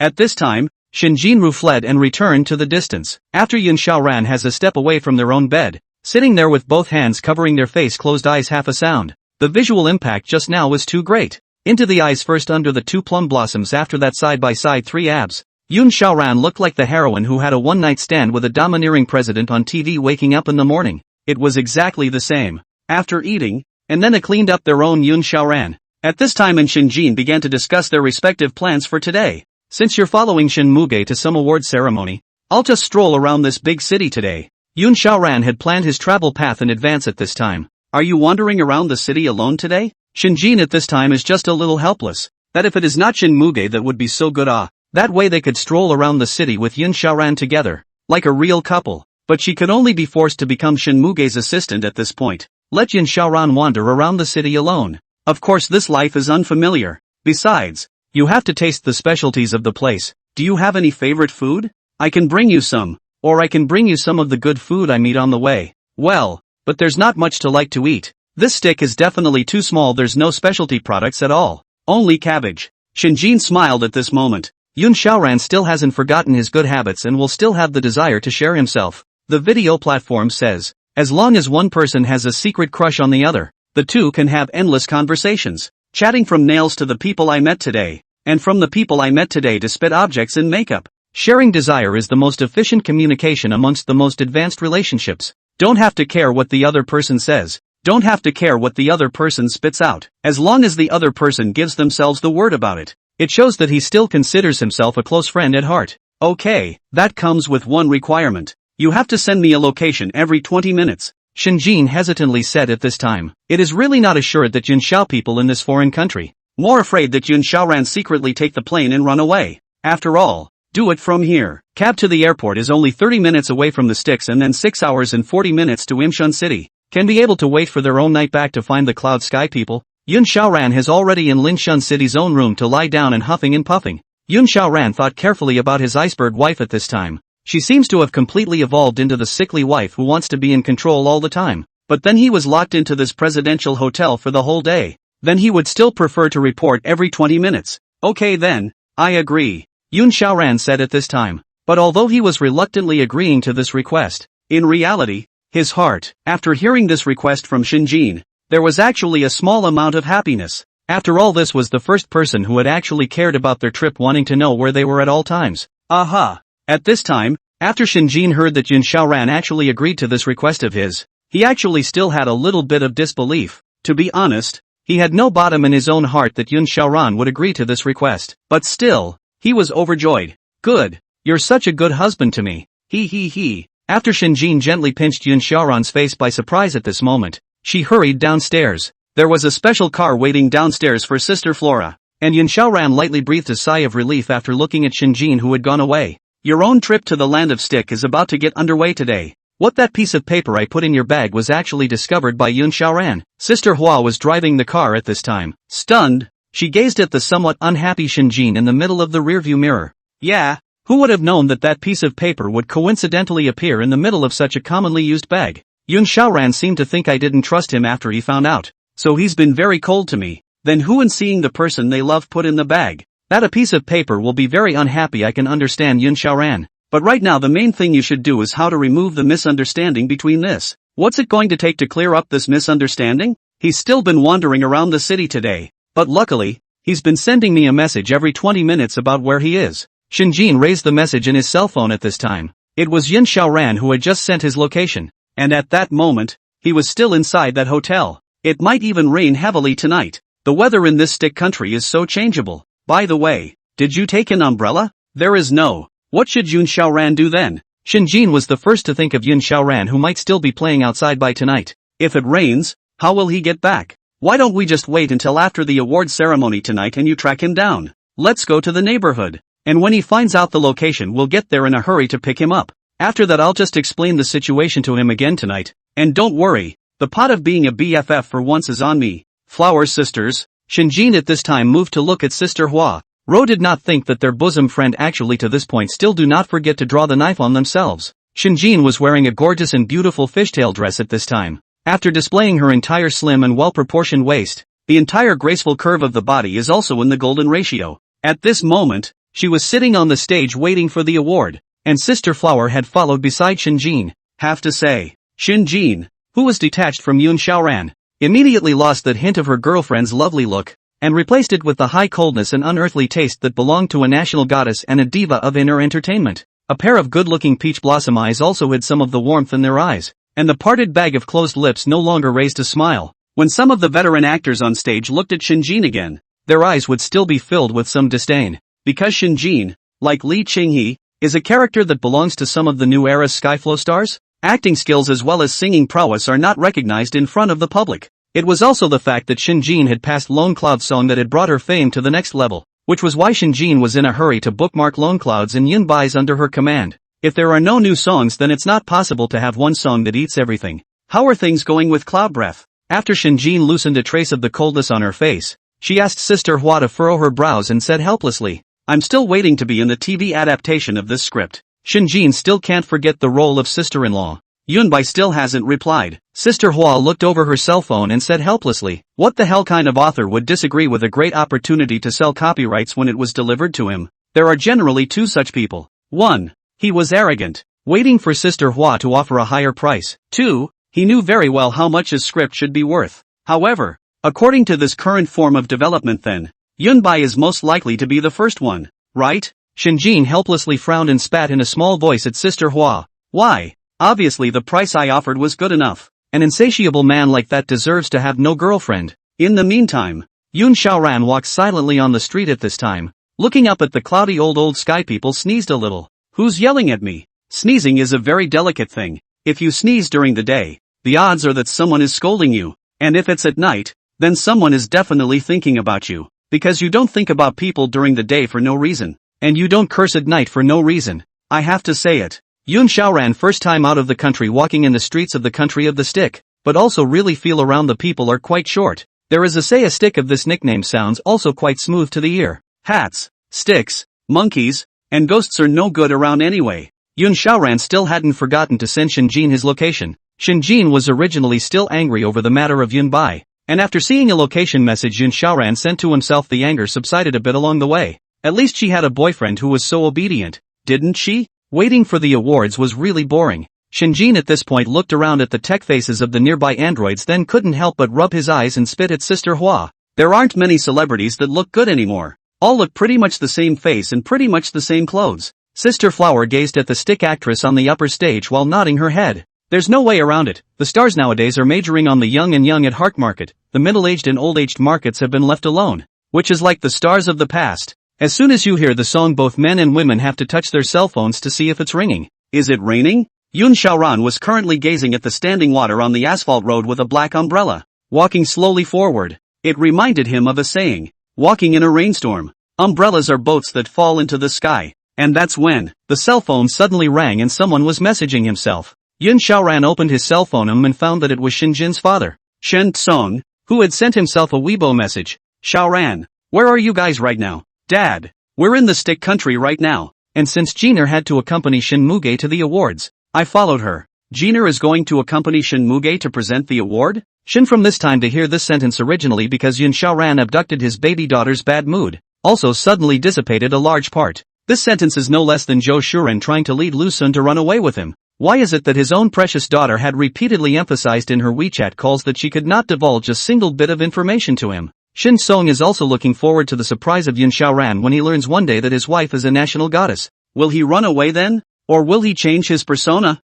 S1: At this time, Shinjin fled and returned to the distance. After Yun Xiaoran has a step away from their own bed, sitting there with both hands covering their face, closed eyes, half a sound. The visual impact just now was too great. Into the eyes first, under the 2 plum blossoms, after that side by side 3 abs. Yun Xiaoran looked like the heroine who had a one-night stand with a domineering president on TV waking up in the morning. It was exactly the same. After eating, and then cleaned up their own Yun Xiaoran. At this time and Shinjin began to discuss their respective plans for today. Since you're following Shin Muge to some award ceremony, I'll just stroll around this big city today. Yun Xiaoran had planned his travel path in advance at this time. Are you wandering around the city alone today? Shinjin at this time is just a little helpless. That if it is not Shinmuge that would be so good that way they could stroll around the city with Yun Xiaoran together, like a real couple. But she could only be forced to become Shinmuge's assistant at this point. Let Yun Xiaoran wander around the city alone. Of course this life is unfamiliar. Besides, you have to taste the specialties of the place. Do you have any favorite food? I can bring you some. Or I can bring you some of the good food I meet on the way. Well, but there's not much to like to eat. This stick is definitely too small. There's no specialty products at all. Only cabbage. Shinjin smiled at this moment. Yun Xiaoran still hasn't forgotten his good habits and will still have the desire to share himself. The video platform says, as long as one person has a secret crush on the other, the two can have endless conversations. Chatting from nails to the people I met today, and from the people I met today to spit objects in makeup. Sharing desire is the most efficient communication amongst the most advanced relationships. Don't have to care what the other person says. Don't have to care what the other person spits out. As long as the other person gives themselves the word about it, it shows that he still considers himself a close friend at heart. Okay, that comes with one requirement. You have to send me a location every 20 minutes. Shinjin hesitantly said at this time. It is really not assured that Yun Xiao people in this foreign country. More afraid that Yun Xiaoran secretly take the plane and run away. After all, do it from here. Cab to the airport is only 30 minutes away from the sticks and then 6 hours and 40 minutes to Imshun City. Can be able to wait for their own night back to find the Cloud Sky people. Yun Xiaoran has already in Linshun City's own room to lie down and huffing and puffing. Yun Xiaoran thought carefully about his iceberg wife at this time. She seems to have completely evolved into the sickly wife who wants to be in control all the time. But then he was locked into this presidential hotel for the whole day. Then he would still prefer to report every 20 minutes. Okay then, I agree. Yun Xiaoran said at this time. But although he was reluctantly agreeing to this request, in reality, his heart, after hearing this request from Shinjin, there was actually a small amount of happiness. After all, this was the first person who had actually cared about their trip, wanting to know where they were at all times. Aha! At this time, after Shinjin heard that Yun Xiaoran actually agreed to this request of his, he actually still had a little bit of disbelief. To be honest, he had no bottom in his own heart that Yun Xiaoran would agree to this request. But still, he was overjoyed. Good. You're such a good husband to me. He. After Shinjin gently pinched Yun Xiaoran's face by surprise at this moment, she hurried downstairs. There was a special car waiting downstairs for Sister Flora, and Yun Xiaoran lightly breathed a sigh of relief after looking at Shinjin, who had gone away. Your own trip to the land of stick is about to get underway today. What that piece of paper I put in your bag was actually discovered by Yun Xiaoran. Sister Hua was driving the car at this time. Stunned, she gazed at the somewhat unhappy Shinjin in the middle of the rearview mirror. Yeah, who would have known that that piece of paper would coincidentally appear in the middle of such a commonly used bag? Yun Xiaoran seemed to think I didn't trust him after he found out. So he's been very cold to me. Then who in seeing the person they love put in the bag? That a piece of paper will be very unhappy, I can understand, Yun Xiaoran. But right now the main thing you should do is how to remove the misunderstanding between this. What's it going to take to clear up this misunderstanding? He's still been wandering around the city today. But luckily, he's been sending me a message every 20 minutes about where he is. Shinjin raised the message in his cell phone at this time. It was Yun Xiaoran who had just sent his location. And at that moment, he was still inside that hotel. It might even rain heavily tonight. The weather in this stick country is so changeable. By the way, did you take an umbrella? There is no. What should Yun Xiaoran do then? Shinjin was the first to think of Yun Xiaoran, who might still be playing outside by tonight. If it rains, how will he get back? Why don't we just wait until after the award ceremony tonight and you track him down? Let's go to the neighborhood. And when he finds out the location, we'll get there in a hurry to pick him up. After that, I'll just explain the situation to him again tonight. And don't worry, the pot of being a BFF for once is on me. Flower sisters. Shinjin at this time moved to look at Sister Hua. Ro did not think that their bosom friend actually to this point still do not forget to draw the knife on themselves. Shinjin was wearing a gorgeous and beautiful fishtail dress at this time. After displaying her entire slim and well-proportioned waist, the entire graceful curve of the body is also in the golden ratio. At this moment, she was sitting on the stage waiting for the award, and Sister Flower had followed beside Shinjin. Have to say, Shinjin, who was detached from Yun Xiaoran, immediately lost that hint of her girlfriend's lovely look, and replaced it with the high coldness and unearthly taste that belonged to a national goddess and a diva of inner entertainment. A pair of good-looking peach blossom eyes also hid some of the warmth in their eyes, and the parted bag of closed lips no longer raised a smile. When some of the veteran actors on stage looked at Shinjin again, their eyes would still be filled with some disdain, because Shinjin, like Li Qinghee, is a character that belongs to some of the new era's Skyflow stars. acting skills as well as singing prowess are not recognized in front of the public. It was also the fact that Shinjin had passed Lone Cloud's song that had brought her fame to the next level, which was why Shinjin was in a hurry to bookmark Lone Cloud's and Yunbai's under her command. If there are no new songs, then it's not possible to have one song that eats everything. How are things going with Cloud Breath? After Shinjin loosened a trace of the coldness on her face, she asked Sister Hua to furrow her brows and said helplessly, I'm still waiting to be in the TV adaptation of this script. Shinjin still can't forget the role of sister-in-law. Yunbai still hasn't replied. Sister Hua looked over her cell phone and said helplessly, what the hell kind of author would disagree with a great opportunity to sell copyrights when it was delivered to him? There are generally two such people. 1. He was arrogant, waiting for Sister Hua to offer a higher price. 2. He knew very well how much his script should be worth. However, according to this current form of development then, Yunbai is most likely to be the first one, right? Shinjin helplessly frowned and spat in a small voice at Sister Hua. Why? Obviously the price I offered was good enough. An insatiable man like that deserves to have no girlfriend. In the meantime, Yun Xiaoran walked silently on the street at this time. Looking up at the cloudy old sky, people sneezed a little. Who's yelling at me? Sneezing is a very delicate thing. If you sneeze during the day, the odds are that someone is scolding you. And if it's at night, then someone is definitely thinking about you. Because you don't think about people during the day for no reason. And you don't curse at night for no reason. I have to say it. Yun Xiaoran, first time out of the country, walking in the streets of the country of the stick, but also really feel around the people are quite short. There is a stick of this nickname sounds also quite smooth to the ear. Hats, sticks, monkeys, and ghosts are no good around anyway. Yun Xiaoran still hadn't forgotten to send Shinjin his location. Shinjin was originally still angry over the matter of Yunbai, and after seeing a location message Yun Xiaoran sent to himself, the anger subsided a bit along the way. At least she had a boyfriend who was so obedient, didn't she? Waiting for the awards was really boring. Shinjin at this point looked around at the tech faces of the nearby androids, then couldn't help but rub his eyes and spit at Sister Hua. There aren't many celebrities that look good anymore. All look pretty much the same face and pretty much the same clothes. Sister Flower gazed at the stick actress on the upper stage while nodding her head. There's no way around it. The stars nowadays are majoring on the young and young at heart market. The middle-aged and old-aged markets have been left alone. Which is like the stars of the past. As soon as you hear the song, both men and women have to touch their cell phones to see if it's ringing. Is it raining? Yun Xiaoran was currently gazing at the standing water on the asphalt road with a black umbrella, walking slowly forward. It reminded him of a saying, walking in a rainstorm. Umbrellas are boats that fall into the sky. And that's when the cell phone suddenly rang and someone was messaging himself. Yun Xiaoran opened his cell phone and found that it was Shinjin's father, Shen Tsong, who had sent himself a Weibo message. Xiaoran, where are you guys right now? Dad, we're in the stick country right now. And since Jiner had to accompany Shin Muge to the awards, I followed her. Jiner is going to accompany Shin Muge to present the award? Shin from this time to hear this sentence originally because Yun Xiaoran abducted his baby daughter's bad mood, also suddenly dissipated a large part. This sentence is no less than Zhou Shuren trying to lead Lu Sun to run away with him. Why is it that his own precious daughter had repeatedly emphasized in her WeChat calls that she could not divulge a single bit of information to him? Shin Song is also looking forward to the surprise of Yun Xiaoran when he learns one day that his wife is a national goddess. Will he run away then? Or will he change his persona?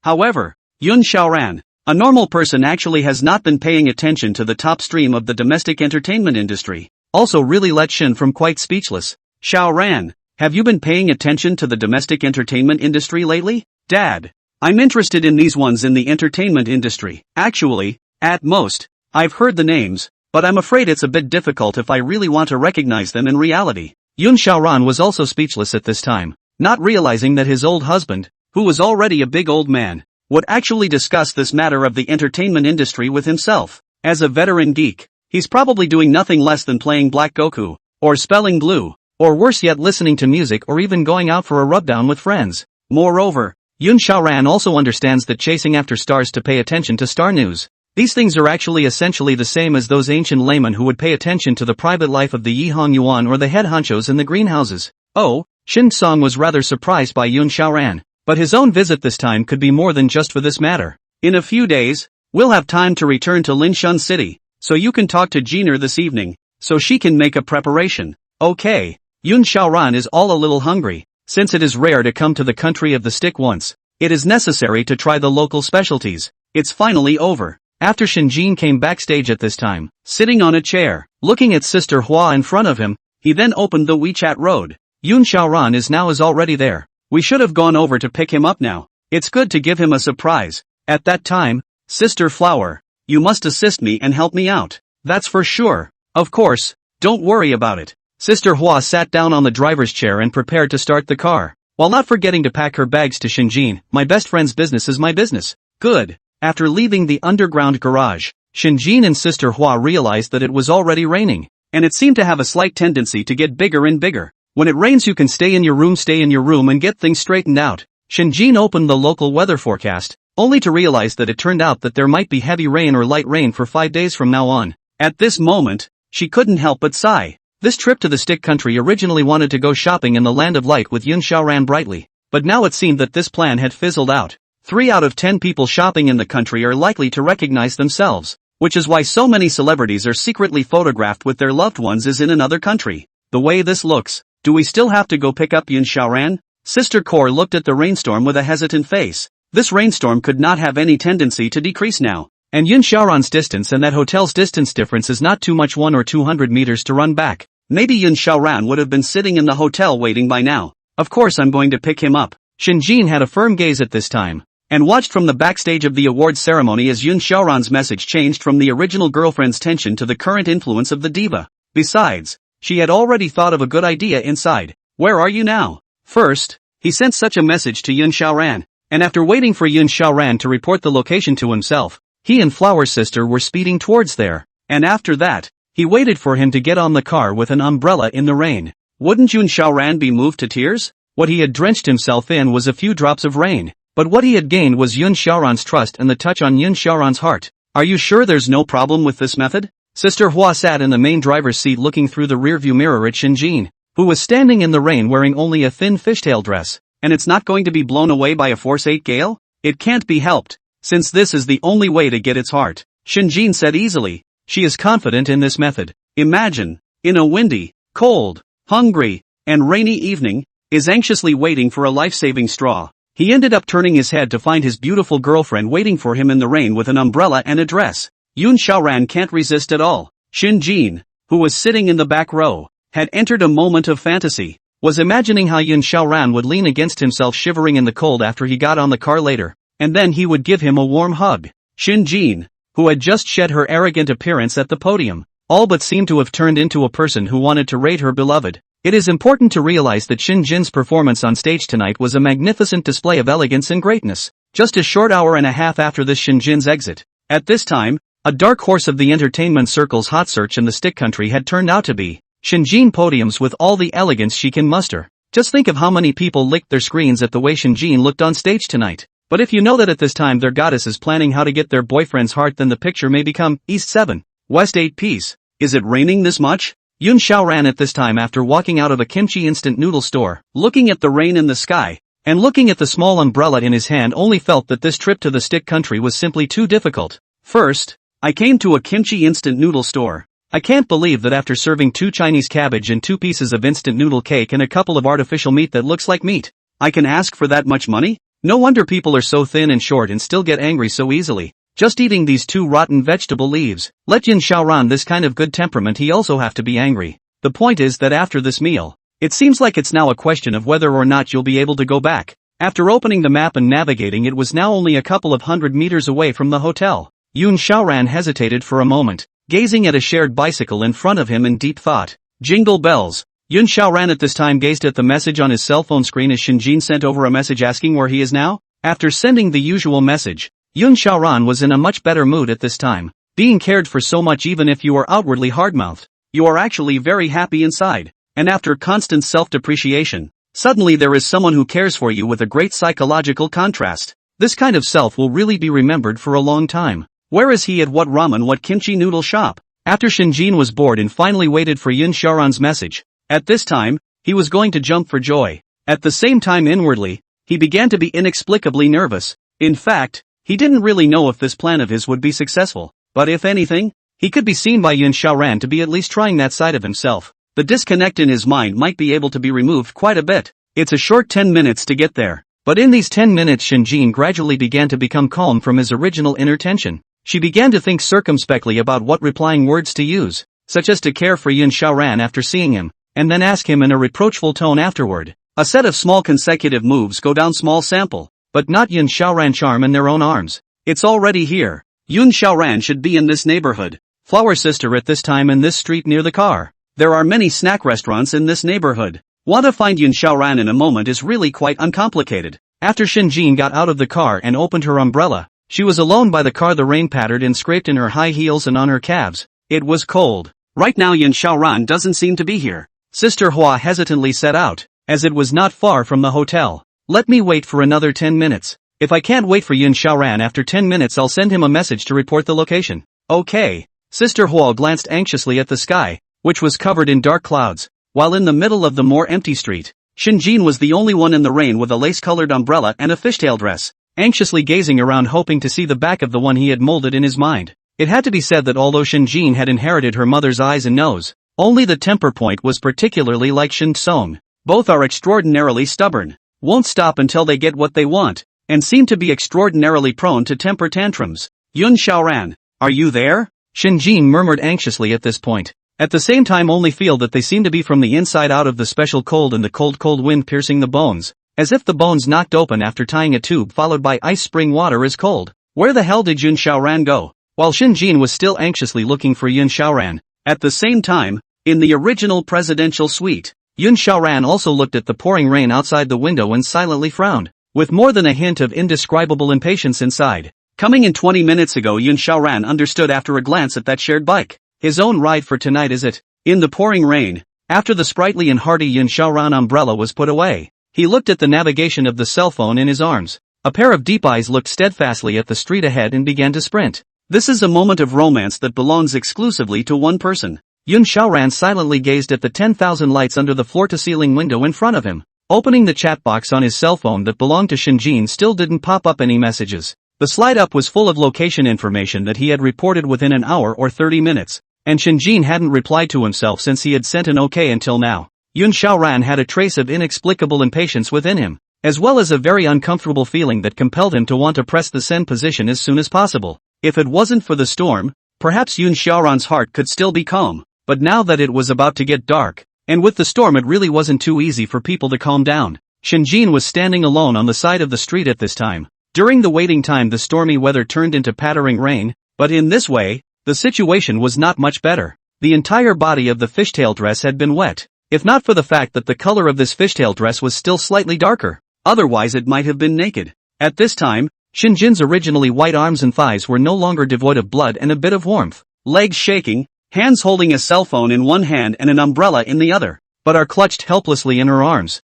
S1: However, Yun Xiaoran, a normal person, actually has not been paying attention to the top stream of the domestic entertainment industry. Also really let Shin from quite speechless. Xiaoran, have you been paying attention to the domestic entertainment industry lately? Dad, I'm interested in these ones in the entertainment industry. Actually, at most, I've heard the names, but I'm afraid it's a bit difficult if I really want to recognize them in reality. Yun Xiaoran was also speechless at this time, not realizing that his old husband, who was already a big old man, would actually discuss this matter of the entertainment industry with himself. As a veteran geek, he's probably doing nothing less than playing Black Goku, or spelling blue, or worse yet listening to music or even going out for a rubdown with friends. Moreover, Yun Xiaoran also understands that chasing after stars to pay attention to star news. These things are actually essentially the same as those ancient laymen who would pay attention to the private life of the Yihang Yuan or the head honchos in the greenhouses. Oh, Shin Song was rather surprised by Yun Xiaoran, but his own visit this time could be more than just for this matter. In a few days, we'll have time to return to Linshun City, so you can talk to Jiner this evening, so she can make a preparation. Okay, Yun Xiaoran is all a little hungry. Since it is rare to come to the country of the stick once, it is necessary to try the local specialties. It's finally over. After Shinjin came backstage at this time, sitting on a chair, looking at Sister Hua in front of him, he then opened the WeChat road. Yun Xiaoran is already there. We should have gone over to pick him up now. It's good to give him a surprise. At that time, Sister Flower, you must assist me and help me out. That's for sure. Of course, don't worry about it. Sister Hua sat down on the driver's chair and prepared to start the car, while not forgetting to pack her bags to Shinjin. My best friend's business is my business. Good. After leaving the underground garage, Shinjin and Sister Hua realized that it was already raining, and it seemed to have a slight tendency to get bigger and bigger. When it rains you can stay in your room and get things straightened out. Shinjin opened the local weather forecast, only to realize that it turned out that there might be heavy rain or light rain for 5 days from now on. At this moment, she couldn't help but sigh. This trip to the stick country originally wanted to go shopping in the land of light with Yun Xiaoran brightly, but now it seemed that this plan had fizzled out. 3 out of 10 people shopping in the country are likely to recognize themselves, which is why so many celebrities are secretly photographed with their loved ones is in another country. The way this looks, do we still have to go pick up Yun Xiaoran? Sister Kor looked at the rainstorm with a hesitant face. This rainstorm could not have any tendency to decrease now. And Yun Xiaoran's distance and that hotel's distance difference is not too much, 1 or 200 meters to run back. Maybe Yun Xiaoran would have been sitting in the hotel waiting by now. Of course I'm going to pick him up. Shinjin had a firm gaze at this time, and watched from the backstage of the awards ceremony as Yun Xiaoran's message changed from the original girlfriend's tension to the current influence of the diva. Besides, she had already thought of a good idea inside. Where are you now? First, he sent such a message to Yun Xiaoran, and after waiting for Yun Xiaoran to report the location to himself, he and Flower's sister were speeding towards there, and after that, he waited for him to get on the car with an umbrella in the rain. Wouldn't Yun Xiaoran be moved to tears? What he had drenched himself in was a few drops of rain, but what he had gained was Yun Xiaoran's trust and the touch on Yun Xiaoran's heart. Are you sure there's no problem with this method? Sister Hua sat in the main driver's seat looking through the rearview mirror at Shinjin, who was standing in the rain wearing only a thin fishtail dress. And it's not going to be blown away by a force 8 gale? It can't be helped, since this is the only way to get its heart. Shinjin said easily. She is confident in this method. Imagine, in a windy, cold, hungry, and rainy evening, is anxiously waiting for a life-saving straw. He ended up turning his head to find his beautiful girlfriend waiting for him in the rain with an umbrella and a dress. Yun Xiaoran can't resist at all. Shinjin, who was sitting in the back row, had entered a moment of fantasy, was imagining how Yun Xiaoran would lean against himself shivering in the cold after he got on the car later, and then he would give him a warm hug. Shinjin, who had just shed her arrogant appearance at the podium, all but seemed to have turned into a person who wanted to raid her beloved. It is important to realize that Shinjin's performance on stage tonight was a magnificent display of elegance and greatness. Just a short hour and a half after this Shinjin's exit, at this time, a dark horse of the entertainment circle's hot search in the stick country had turned out to be Shinjin podiums with all the elegance she can muster. Just think of how many people licked their screens at the way Shinjin looked on stage tonight. But if you know that at this time their goddess is planning how to get their boyfriend's heart, then the picture may become East 7, West 8 piece. Is it raining this much? Yun Xiaoran at this time, after walking out of a kimchi instant noodle store, looking at the rain in the sky, and looking at the small umbrella in his hand, only felt that this trip to the stick country was simply too difficult. First, I came to a kimchi instant noodle store. I can't believe that after serving 2 Chinese cabbage and 2 pieces of instant noodle cake and a couple of artificial meat that looks like meat, I can ask for that much money? No wonder people are so thin and short and still get angry so easily. Just eating these 2 rotten vegetable leaves. Let Yun Xiaoran this kind of good temperament, he also have to be angry. The point is that after this meal, it seems like it's now a question of whether or not you'll be able to go back. After opening the map and navigating, it was now only a couple of 100 meters away from the hotel. Yun Xiaoran hesitated for a moment, gazing at a shared bicycle in front of him in deep thought. Jingle bells. Yun Xiaoran at this time gazed at the message on his cell phone screen as Shinjin sent over a message asking where he is now. After sending the usual message, Yun Xiaoran was in a much better mood at this time. Being cared for so much, even if you are outwardly hard-mouthed, you are actually very happy inside. And after constant self-depreciation, suddenly there is someone who cares for you with a great psychological contrast. This kind of self will really be remembered for a long time. Where is he, at what ramen, what kimchi noodle shop? After Shinjin was bored and finally waited for Yun Xiaoran's message, at this time, he was going to jump for joy. At the same time, inwardly, he began to be inexplicably nervous. In fact, he didn't really know if this plan of his would be successful, but if anything, he could be seen by Yun Xiaoran to be at least trying that side of himself. The disconnect in his mind might be able to be removed quite a bit. It's a short 10 minutes to get there. But in these 10 minutes, Shinjin gradually began to become calm from his original inner tension. She began to think circumspectly about what replying words to use, such as to care for Yun Xiaoran after seeing him, and then ask him in a reproachful tone afterward. A set of small consecutive moves. Go down. Small sample. but not Yun Xiaoran charm in their own arms. It's already here. Yun Xiaoran should be in this neighborhood. Flower sister at this time in this street near the car. There are many snack restaurants in this neighborhood. Want to find Yun Xiaoran in a moment is really quite uncomplicated. After Shinjin got out of the car and opened her umbrella, she was alone by the car. The rain pattered and scraped in her high heels and on her calves. It was cold. Right now Yun Xiaoran doesn't seem to be here. Sister Hua hesitantly set out, as it was not far from the hotel. Let me wait for another 10 minutes. If I can't wait for Yun Xiaoran after 10 minutes I'll send him a message to report the location. Okay. Sister Hua glanced anxiously at the sky, which was covered in dark clouds, while in the middle of the more empty street, Shinjin was the only one in the rain with a lace-colored umbrella and a fishtail dress, anxiously gazing around hoping to see the back of the one he had molded in his mind. It had to be said that although Shinjin had inherited her mother's eyes and nose, only the temper point was particularly like Shin Song. Both are extraordinarily stubborn, won't stop until they get what they want, and seem to be extraordinarily prone to temper tantrums. Yun Xiaoran, are you there? Shinjin murmured anxiously at this point. At the same time only feel that they seem to be from the inside out of the special cold and the cold wind piercing the bones, as if the bones knocked open after tying a tube followed by ice spring water is cold. Where the hell did Yun Xiaoran go? While Shinjin was still anxiously looking for Yun Xiaoran, at the same time, in the original presidential suite, Yun Xiaoran also looked at the pouring rain outside the window and silently frowned, with more than a hint of indescribable impatience inside. Coming in 20 minutes ago Yun Xiaoran understood after a glance at that shared bike. His own ride for tonight is it? In the pouring rain, after the sprightly and hearty Yun Xiaoran umbrella was put away, he looked at the navigation of the cell phone in his arms. A pair of deep eyes looked steadfastly at the street ahead and began to sprint. This is a moment of romance that belongs exclusively to one person. Yun Xiaoran silently gazed at the 10,000 lights under the floor-to-ceiling window in front of him. Opening the chat box on his cell phone that belonged to Shinjin still didn't pop up any messages. The slide-up was full of location information that he had reported within an hour or 30 minutes, and Shinjin hadn't replied to himself since he had sent an okay until now. Yun Xiaoran had a trace of inexplicable impatience within him, as well as a very uncomfortable feeling that compelled him to want to press the send position as soon as possible. If it wasn't for the storm, perhaps Yun Xiaoran's heart could still be calm, but now that it was about to get dark, and with the storm it really wasn't too easy for people to calm down. Shinjin was standing alone on the side of the street at this time. During the waiting time the stormy weather turned into pattering rain, but in this way, the situation was not much better. The entire body of the fishtail dress had been wet, if not for the fact that the color of this fishtail dress was still slightly darker. Otherwise it might have been naked. At this time, Shinjin's originally white arms and thighs were no longer devoid of blood and a bit of warmth. Legs shaking, hands holding a cell phone in one hand and an umbrella in the other, but are clutched helplessly in her arms.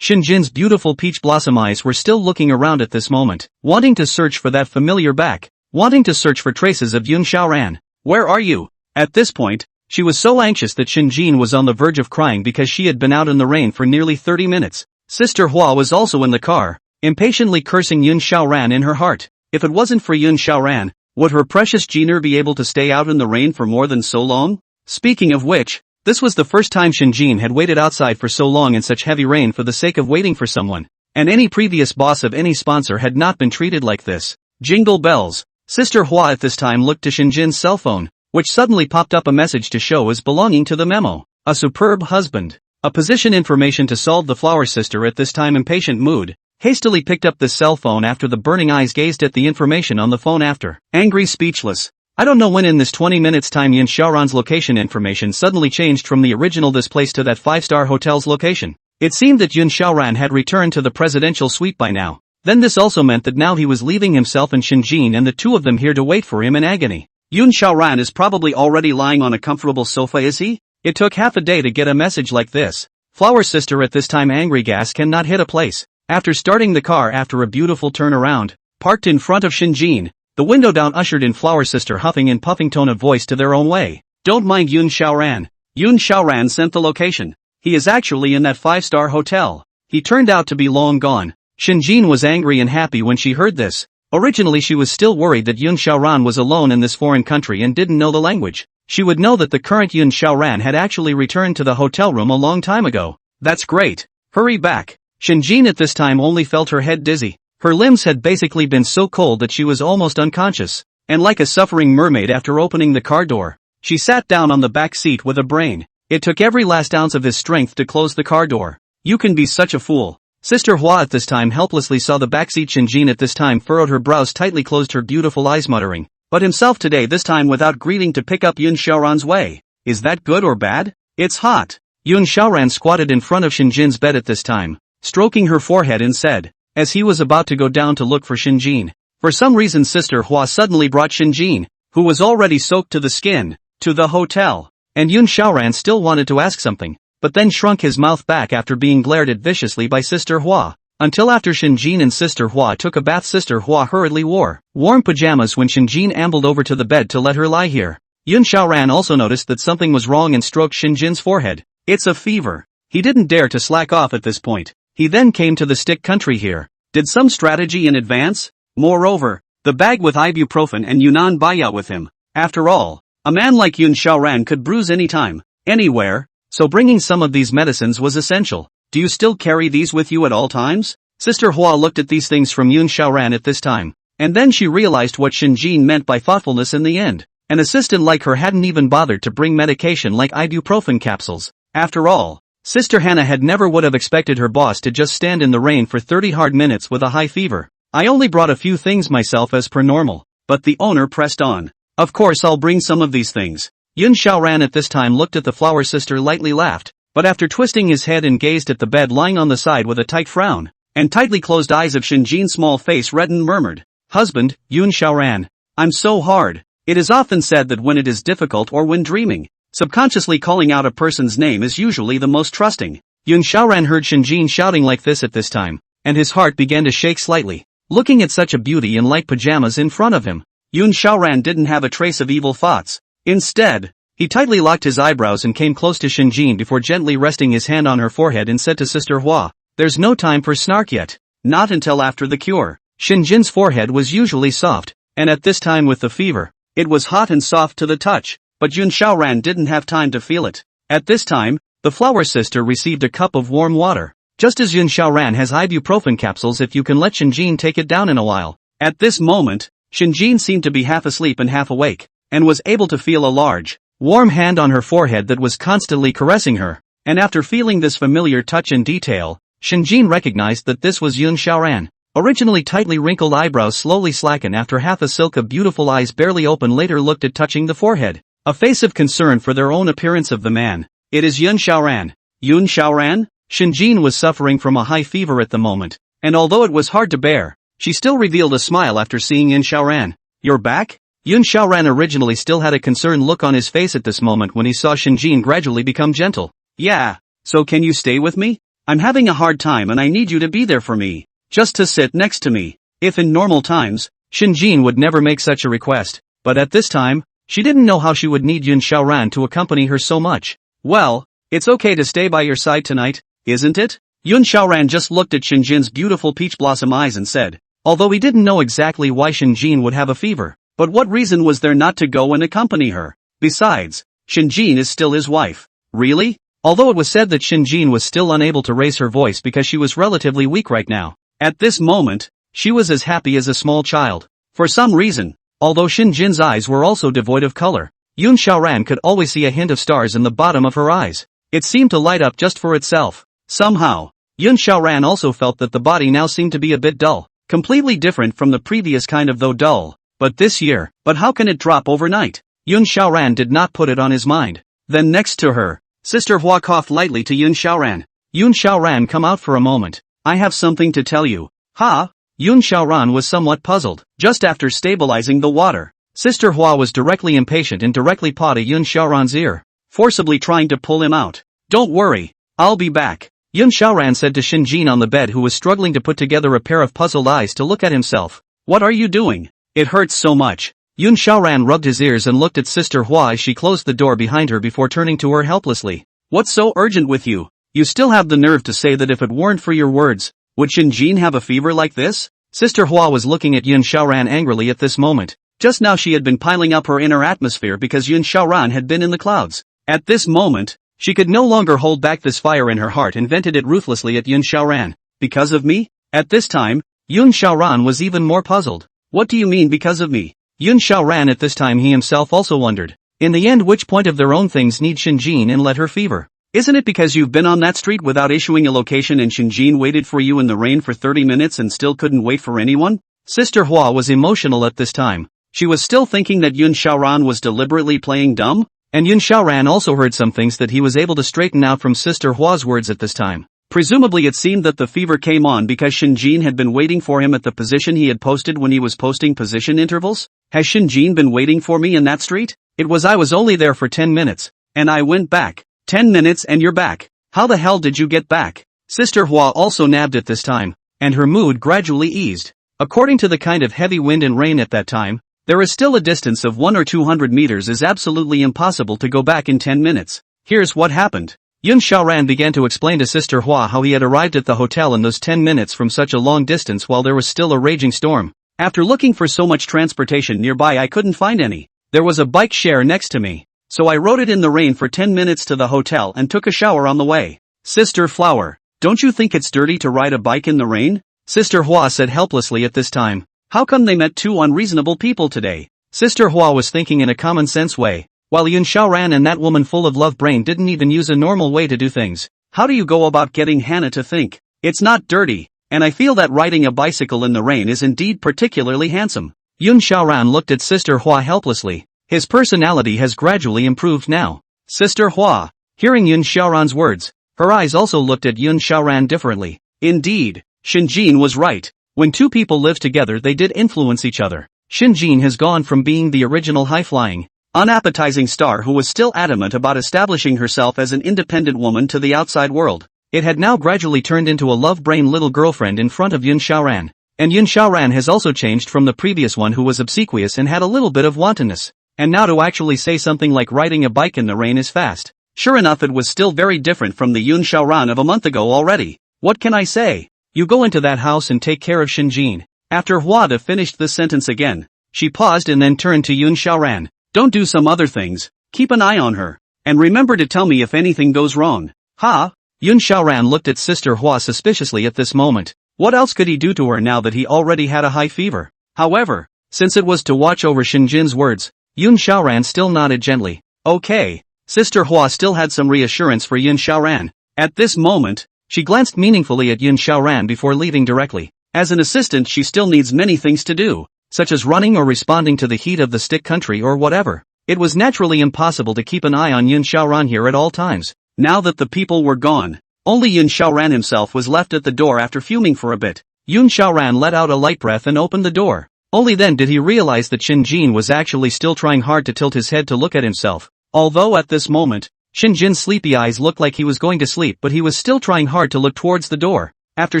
S1: Shinjin's beautiful peach blossom eyes were still looking around at this moment, wanting to search for that familiar back, wanting to search for traces of Yun Xiaoran. Where are you? At this point, she was so anxious that Shinjin was on the verge of crying because she had been out in the rain for nearly 30 minutes. Sister Hua was also in the car, impatiently cursing Yun Xiaoran in her heart. If it wasn't for Yun Xiaoran, would her precious Jeaner be able to stay out in the rain for more than so long? Speaking of which, this was the first time Shinjin had waited outside for so long in such heavy rain for the sake of waiting for someone, and any previous boss of any sponsor had not been treated like this. Jingle bells. Sister Hua at this time looked to Shinjin's cell phone, which suddenly popped up a message to show as belonging to the memo. A superb husband. A position information to solve. The flower sister at this time impatient mood, hastily picked up the cell phone after the burning eyes gazed at the information on the phone after. Angry speechless. I don't know when in this 20 minutes time Yun Xiaoran's location information suddenly changed from the original this place to that 5-star hotel's location. It seemed that Yun Xiaoran had returned to the presidential suite by now. Then this also meant that now he was leaving himself and Shinjin and the two of them here to wait for him in agony. Yun Xiaoran is probably already lying on a comfortable sofa, is he? It took half a day to get a message like this. Flower sister at this time angry gas cannot hit a place. After starting the car after a beautiful turnaround, parked in front of Shinjin, the window down ushered in flower sister huffing and puffing tone of voice to their own way. Don't mind Yun Xiaoran. Yun Xiaoran sent the location. He is actually in that 5-star hotel. He turned out to be long gone. Shinjin was angry and happy when she heard this. Originally she was still worried that Yun Xiaoran was alone in this foreign country and didn't know the language. She would know that the current Yun Xiaoran had actually returned to the hotel room a long time ago. That's great. Hurry back. Shinjin at this time only felt her head dizzy. Her limbs had basically been so cold that she was almost unconscious, and like a suffering mermaid after opening the car door, she sat down on the back seat with a brain. It took every last ounce of his strength to close the car door. You can be such a fool. Sister Hua at this time helplessly saw the backseat. Shinjin at this time furrowed her brows, tightly closed her beautiful eyes, muttering, "But himself today, this time without greeting, to pick up Yun Xiaoran's way. Is that good or bad? It's hot." Yun Xiaoran squatted in front of Shinjin's bed at this time, stroking her forehead, and said, as he was about to go down to look for Shinjin. For some reason Sister Hua suddenly brought Shinjin, who was already soaked to the skin, to the hotel. And Yun Xiaoran still wanted to ask something, but then shrunk his mouth back after being glared at viciously by Sister Hua. Until after Shinjin and Sister Hua took a bath, Sister Hua hurriedly wore warm pajamas when Shinjin ambled over to the bed to let her lie here. Yun Xiaoran also noticed that something was wrong and stroked Shinjin's forehead. "It's a fever." He didn't dare to slack off at this point. He then came to the stick country here. Did some strategy in advance? Moreover, the bag with ibuprofen and Yunnan Baya with him. After all, a man like Yun Xiaoran could bruise anytime, anywhere, so bringing some of these medicines was essential. "Do you still carry these with you at all times?" Sister Hua looked at these things from Yun Xiaoran at this time, and then she realized what Shinjin meant by thoughtfulness in the end. An assistant like her hadn't even bothered to bring medication like ibuprofen capsules. After all, Sister Hannah had never would have expected her boss to just stand in the rain for 30 hard minutes with a high fever. "I only brought a few things myself as per normal." But the owner pressed on. "Of course I'll bring some of these things." Yun Xiaoran at this time looked at the flower sister, lightly laughed, but after twisting his head and gazed at the bed lying on the side with a tight frown, and tightly closed eyes of Shinjin's small face reddened, murmured, "Husband, Yun Xiaoran, I'm so hard." It is often said that when it is difficult or when dreaming, subconsciously calling out a person's name is usually the most trusting. Yun Xiaoran heard Shinjin shouting like this at this time, and his heart began to shake slightly. Looking at such a beauty in light pajamas in front of him, Yun Xiaoran didn't have a trace of evil thoughts. Instead, he tightly locked his eyebrows and came close to Shinjin before gently resting his hand on her forehead and said to Sister Hua, "There's no time for snark yet. Not until after the cure." Shinjin's forehead was usually soft, and at this time with the fever, it was hot and soft to the touch, but Yun Xiaoran didn't have time to feel it. At this time, the flower sister received a cup of warm water. Just as Yun Xiaoran has ibuprofen capsules if you can let Shinjin take it down in a while. At this moment, Shinjin seemed to be half asleep and half awake, and was able to feel a large, warm hand on her forehead that was constantly caressing her. And after feeling this familiar touch in detail, Shinjin recognized that this was Yun Xiaoran. Originally tightly wrinkled eyebrows slowly slackened after half a silk of beautiful eyes barely open later looked at touching the forehead. A face of concern for their own appearance of the man. "It is Yun Xiaoran." Yun Xiaoran? Shinjin was suffering from a high fever at the moment, and although it was hard to bear, she still revealed a smile after seeing Yun Xiaoran. "You're back?" Yun Xiaoran originally still had a concerned look on his face at this moment when he saw Shinjin gradually become gentle. "Yeah, so can you stay with me? I'm having a hard time and I need you to be there for me. Just to sit next to me." If in normal times, Shinjin would never make such a request, but at this time, she didn't know how she would need Yun Xiaoran to accompany her so much. "Well, it's okay to stay by your side tonight, isn't it?" Yun Xiaoran just looked at Shinjin's beautiful peach blossom eyes and said, although he didn't know exactly why Shinjin would have a fever, but what reason was there not to go and accompany her? Besides, Shinjin is still his wife. Really? Although it was said that Shinjin was still unable to raise her voice because she was relatively weak right now. At this moment, she was as happy as a small child. For some reason, although Shinjin's eyes were also devoid of color, Yun Xiaoran could always see a hint of stars in the bottom of her eyes. It seemed to light up just for itself. Somehow, Yun Xiaoran also felt that the body now seemed to be a bit dull, completely different from the previous kind of though dull. But how can it drop overnight? Yun Xiaoran did not put it on his mind. Then next to her, Sister Hua coughed lightly to Yun Xiaoran. "Yun Xiaoran, come out for a moment. I have something to tell you." "Huh?" Yun Xiaoran was somewhat puzzled. Just after stabilizing the water, Sister Hua was directly impatient and directly pawed at Yun Xiaoran's ear, forcibly trying to pull him out. "Don't worry, I'll be back," Yun Xiaoran said to Shinjin on the bed, who was struggling to put together a pair of puzzled eyes to look at himself. "What are you doing? It hurts so much." Yun Xiaoran rubbed his ears and looked at Sister Hua as she closed the door behind her before turning to her helplessly. "What's so urgent with you? You still have the nerve to say that if it weren't for your words, would Shinjin have a fever like this?" Sister Hua was looking at Yun Xiaoran angrily at this moment. Just now she had been piling up her inner atmosphere because Yun Xiaoran had been in the clouds. At this moment, she could no longer hold back this fire in her heart and vented it ruthlessly at Yun Xiaoran. "Because of me?" At this time, Yun Xiaoran was even more puzzled. "What do you mean because of me?" Yun Xiaoran at this time he himself also wondered. In the end, which point of their own things need Shinjin and let her fever? Isn't it because you've been on that street without issuing a location and Shinjin waited for you in the rain for 30 minutes and still couldn't wait for anyone? Sister Hua was emotional at this time. She was still thinking that Yun Xiaoran was deliberately playing dumb, and Yun Xiaoran also heard some things that he was able to straighten out from Sister Hua's words at this time. Presumably it seemed that the fever came on because Shinjin had been waiting for him at the position he had posted when he was posting position intervals. Has Shinjin been waiting for me in that street? I was only there for 10 minutes, and I went back. 10 minutes and you're back. How the hell did you get back? Sister Hua also nabbed at this time, and her mood gradually eased. According to the kind of heavy wind and rain at that time, there is still a distance of 100 or 200 meters is absolutely impossible to go back in 10 minutes. Here's what happened. Yun Xiaoran began to explain to Sister Hua how he had arrived at the hotel in those 10 minutes from such a long distance while there was still a raging storm. After looking for so much transportation nearby I couldn't find any. There was a bike share next to me. So I rode it in the rain for 10 minutes to the hotel and took a shower on the way. Sister Flower, don't you think it's dirty to ride a bike in the rain? Sister Hua said helplessly at this time. How come they met two unreasonable people today? Sister Hua was thinking in a common sense way, while Yun Xiaoran and that woman full of love brain didn't even use a normal way to do things. How do you go about getting Hannah to think? It's not dirty, and I feel that riding a bicycle in the rain is indeed particularly handsome. Yun Xiaoran looked at Sister Hua helplessly. His personality has gradually improved now. Sister Hua, hearing Yun Xiaoran's words, her eyes also looked at Yun Xiaoran differently. Indeed, Shinjin was right. When two people live together they did influence each other. Shinjin has gone from being the original high-flying, unappetizing star who was still adamant about establishing herself as an independent woman to the outside world. It had now gradually turned into a love-brain little girlfriend in front of Yun Xiaoran. And Yun Xiaoran has also changed from the previous one who was obsequious and had a little bit of wantonness. And now to actually say something like riding a bike in the rain is fast. Sure enough it was still very different from the Yun Xiaoran of a month ago already. What can I say? You go into that house and take care of Shinjin. After Huada finished the sentence again, she paused and then turned to Yun Xiaoran. Don't do some other things, keep an eye on her. And remember to tell me if anything goes wrong. Ha? Yun Xiaoran looked at Sister Hua suspiciously at this moment. What else could he do to her now that he already had a high fever? However, since it was to watch over Shinjin's words, Yun Xiaoran still nodded gently. Okay. Sister Hua still had some reassurance for Yun Xiaoran. At this moment, she glanced meaningfully at Yun Xiaoran before leaving directly. As an assistant she still needs many things to do, such as running or responding to the heat of the stick country or whatever. It was naturally impossible to keep an eye on Yun Xiaoran here at all times. Now that the people were gone, only Yun Xiaoran himself was left at the door after fuming for a bit. Yun Xiaoran let out a light breath and opened the door. Only then did he realize that Shinjin was actually still trying hard to tilt his head to look at himself. Although at this moment, Shinjin's sleepy eyes looked like he was going to sleep but he was still trying hard to look towards the door. After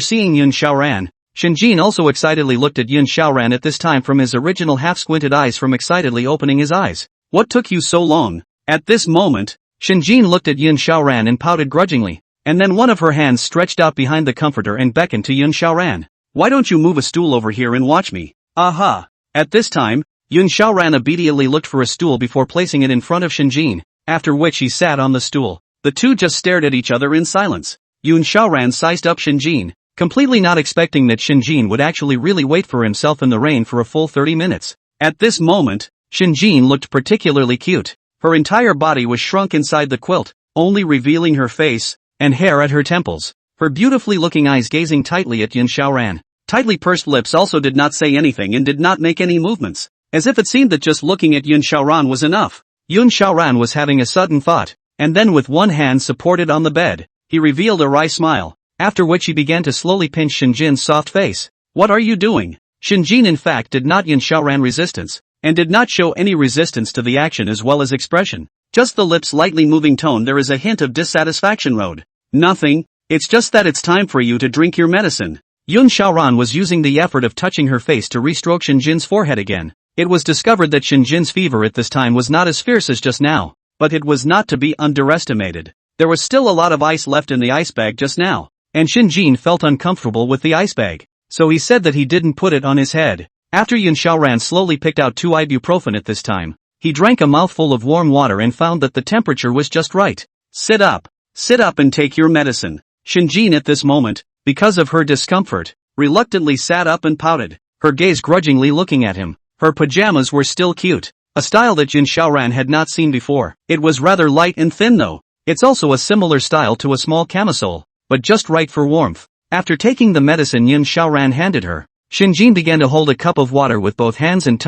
S1: seeing Yun Xiaoran, Shinjin also excitedly looked at Yun Xiaoran at this time from his original half-squinted eyes from excitedly opening his eyes. What took you so long? At this moment, Shinjin looked at Yun Xiaoran and pouted grudgingly, and then one of her hands stretched out behind the comforter and beckoned to Yun Xiaoran. Why don't you move a stool over here and watch me? Aha! At this time, Yun Xiaoran obediently looked for a stool before placing it in front of Shinjin, after which he sat on the stool. The two just stared at each other in silence. Yun Xiaoran sized up Shinjin, completely not expecting that Shinjin would actually really wait for himself in the rain for a full 30 minutes. At this moment, Shinjin looked particularly cute. Her entire body was shrunk inside the quilt, only revealing her face and hair at her temples. Her beautifully looking eyes gazing tightly at Yun Xiaoran. Tightly pursed lips also did not say anything and did not make any movements, as if it seemed that just looking at Yun Xiaoran was enough. Yun Xiaoran was having a sudden thought, and then with one hand supported on the bed, he revealed a wry smile, after which he began to slowly pinch Shinjin's soft face. What are you doing? Shinjin in fact did not Yun Xiaoran resistance, and did not show any resistance to the action as well as expression. Just the lips lightly moving tone there is a hint of dissatisfaction road. Nothing, it's just that it's time for you to drink your medicine. Yun Xiaoran was using the effort of touching her face to restroke Shinjin's forehead again. It was discovered that Shinjin's fever at this time was not as fierce as just now, but it was not to be underestimated. There was still a lot of ice left in the ice bag just now, and Shinjin felt uncomfortable with the ice bag, so he said that he didn't put it on his head. After Yun Xiaoran slowly picked out 2 ibuprofen at this time, he drank a mouthful of warm water and found that the temperature was just right. Sit up and take your medicine. Shinjin at this moment, because of her discomfort, reluctantly sat up and pouted, her gaze grudgingly looking at him. Her pajamas were still cute, a style that Yun Xiaoran had not seen before. It was rather light and thin though. It's also a similar style to a small camisole, but just right for warmth. After taking the medicine Yun Xiaoran handed her, Shinjin began to hold a cup of water with both hands and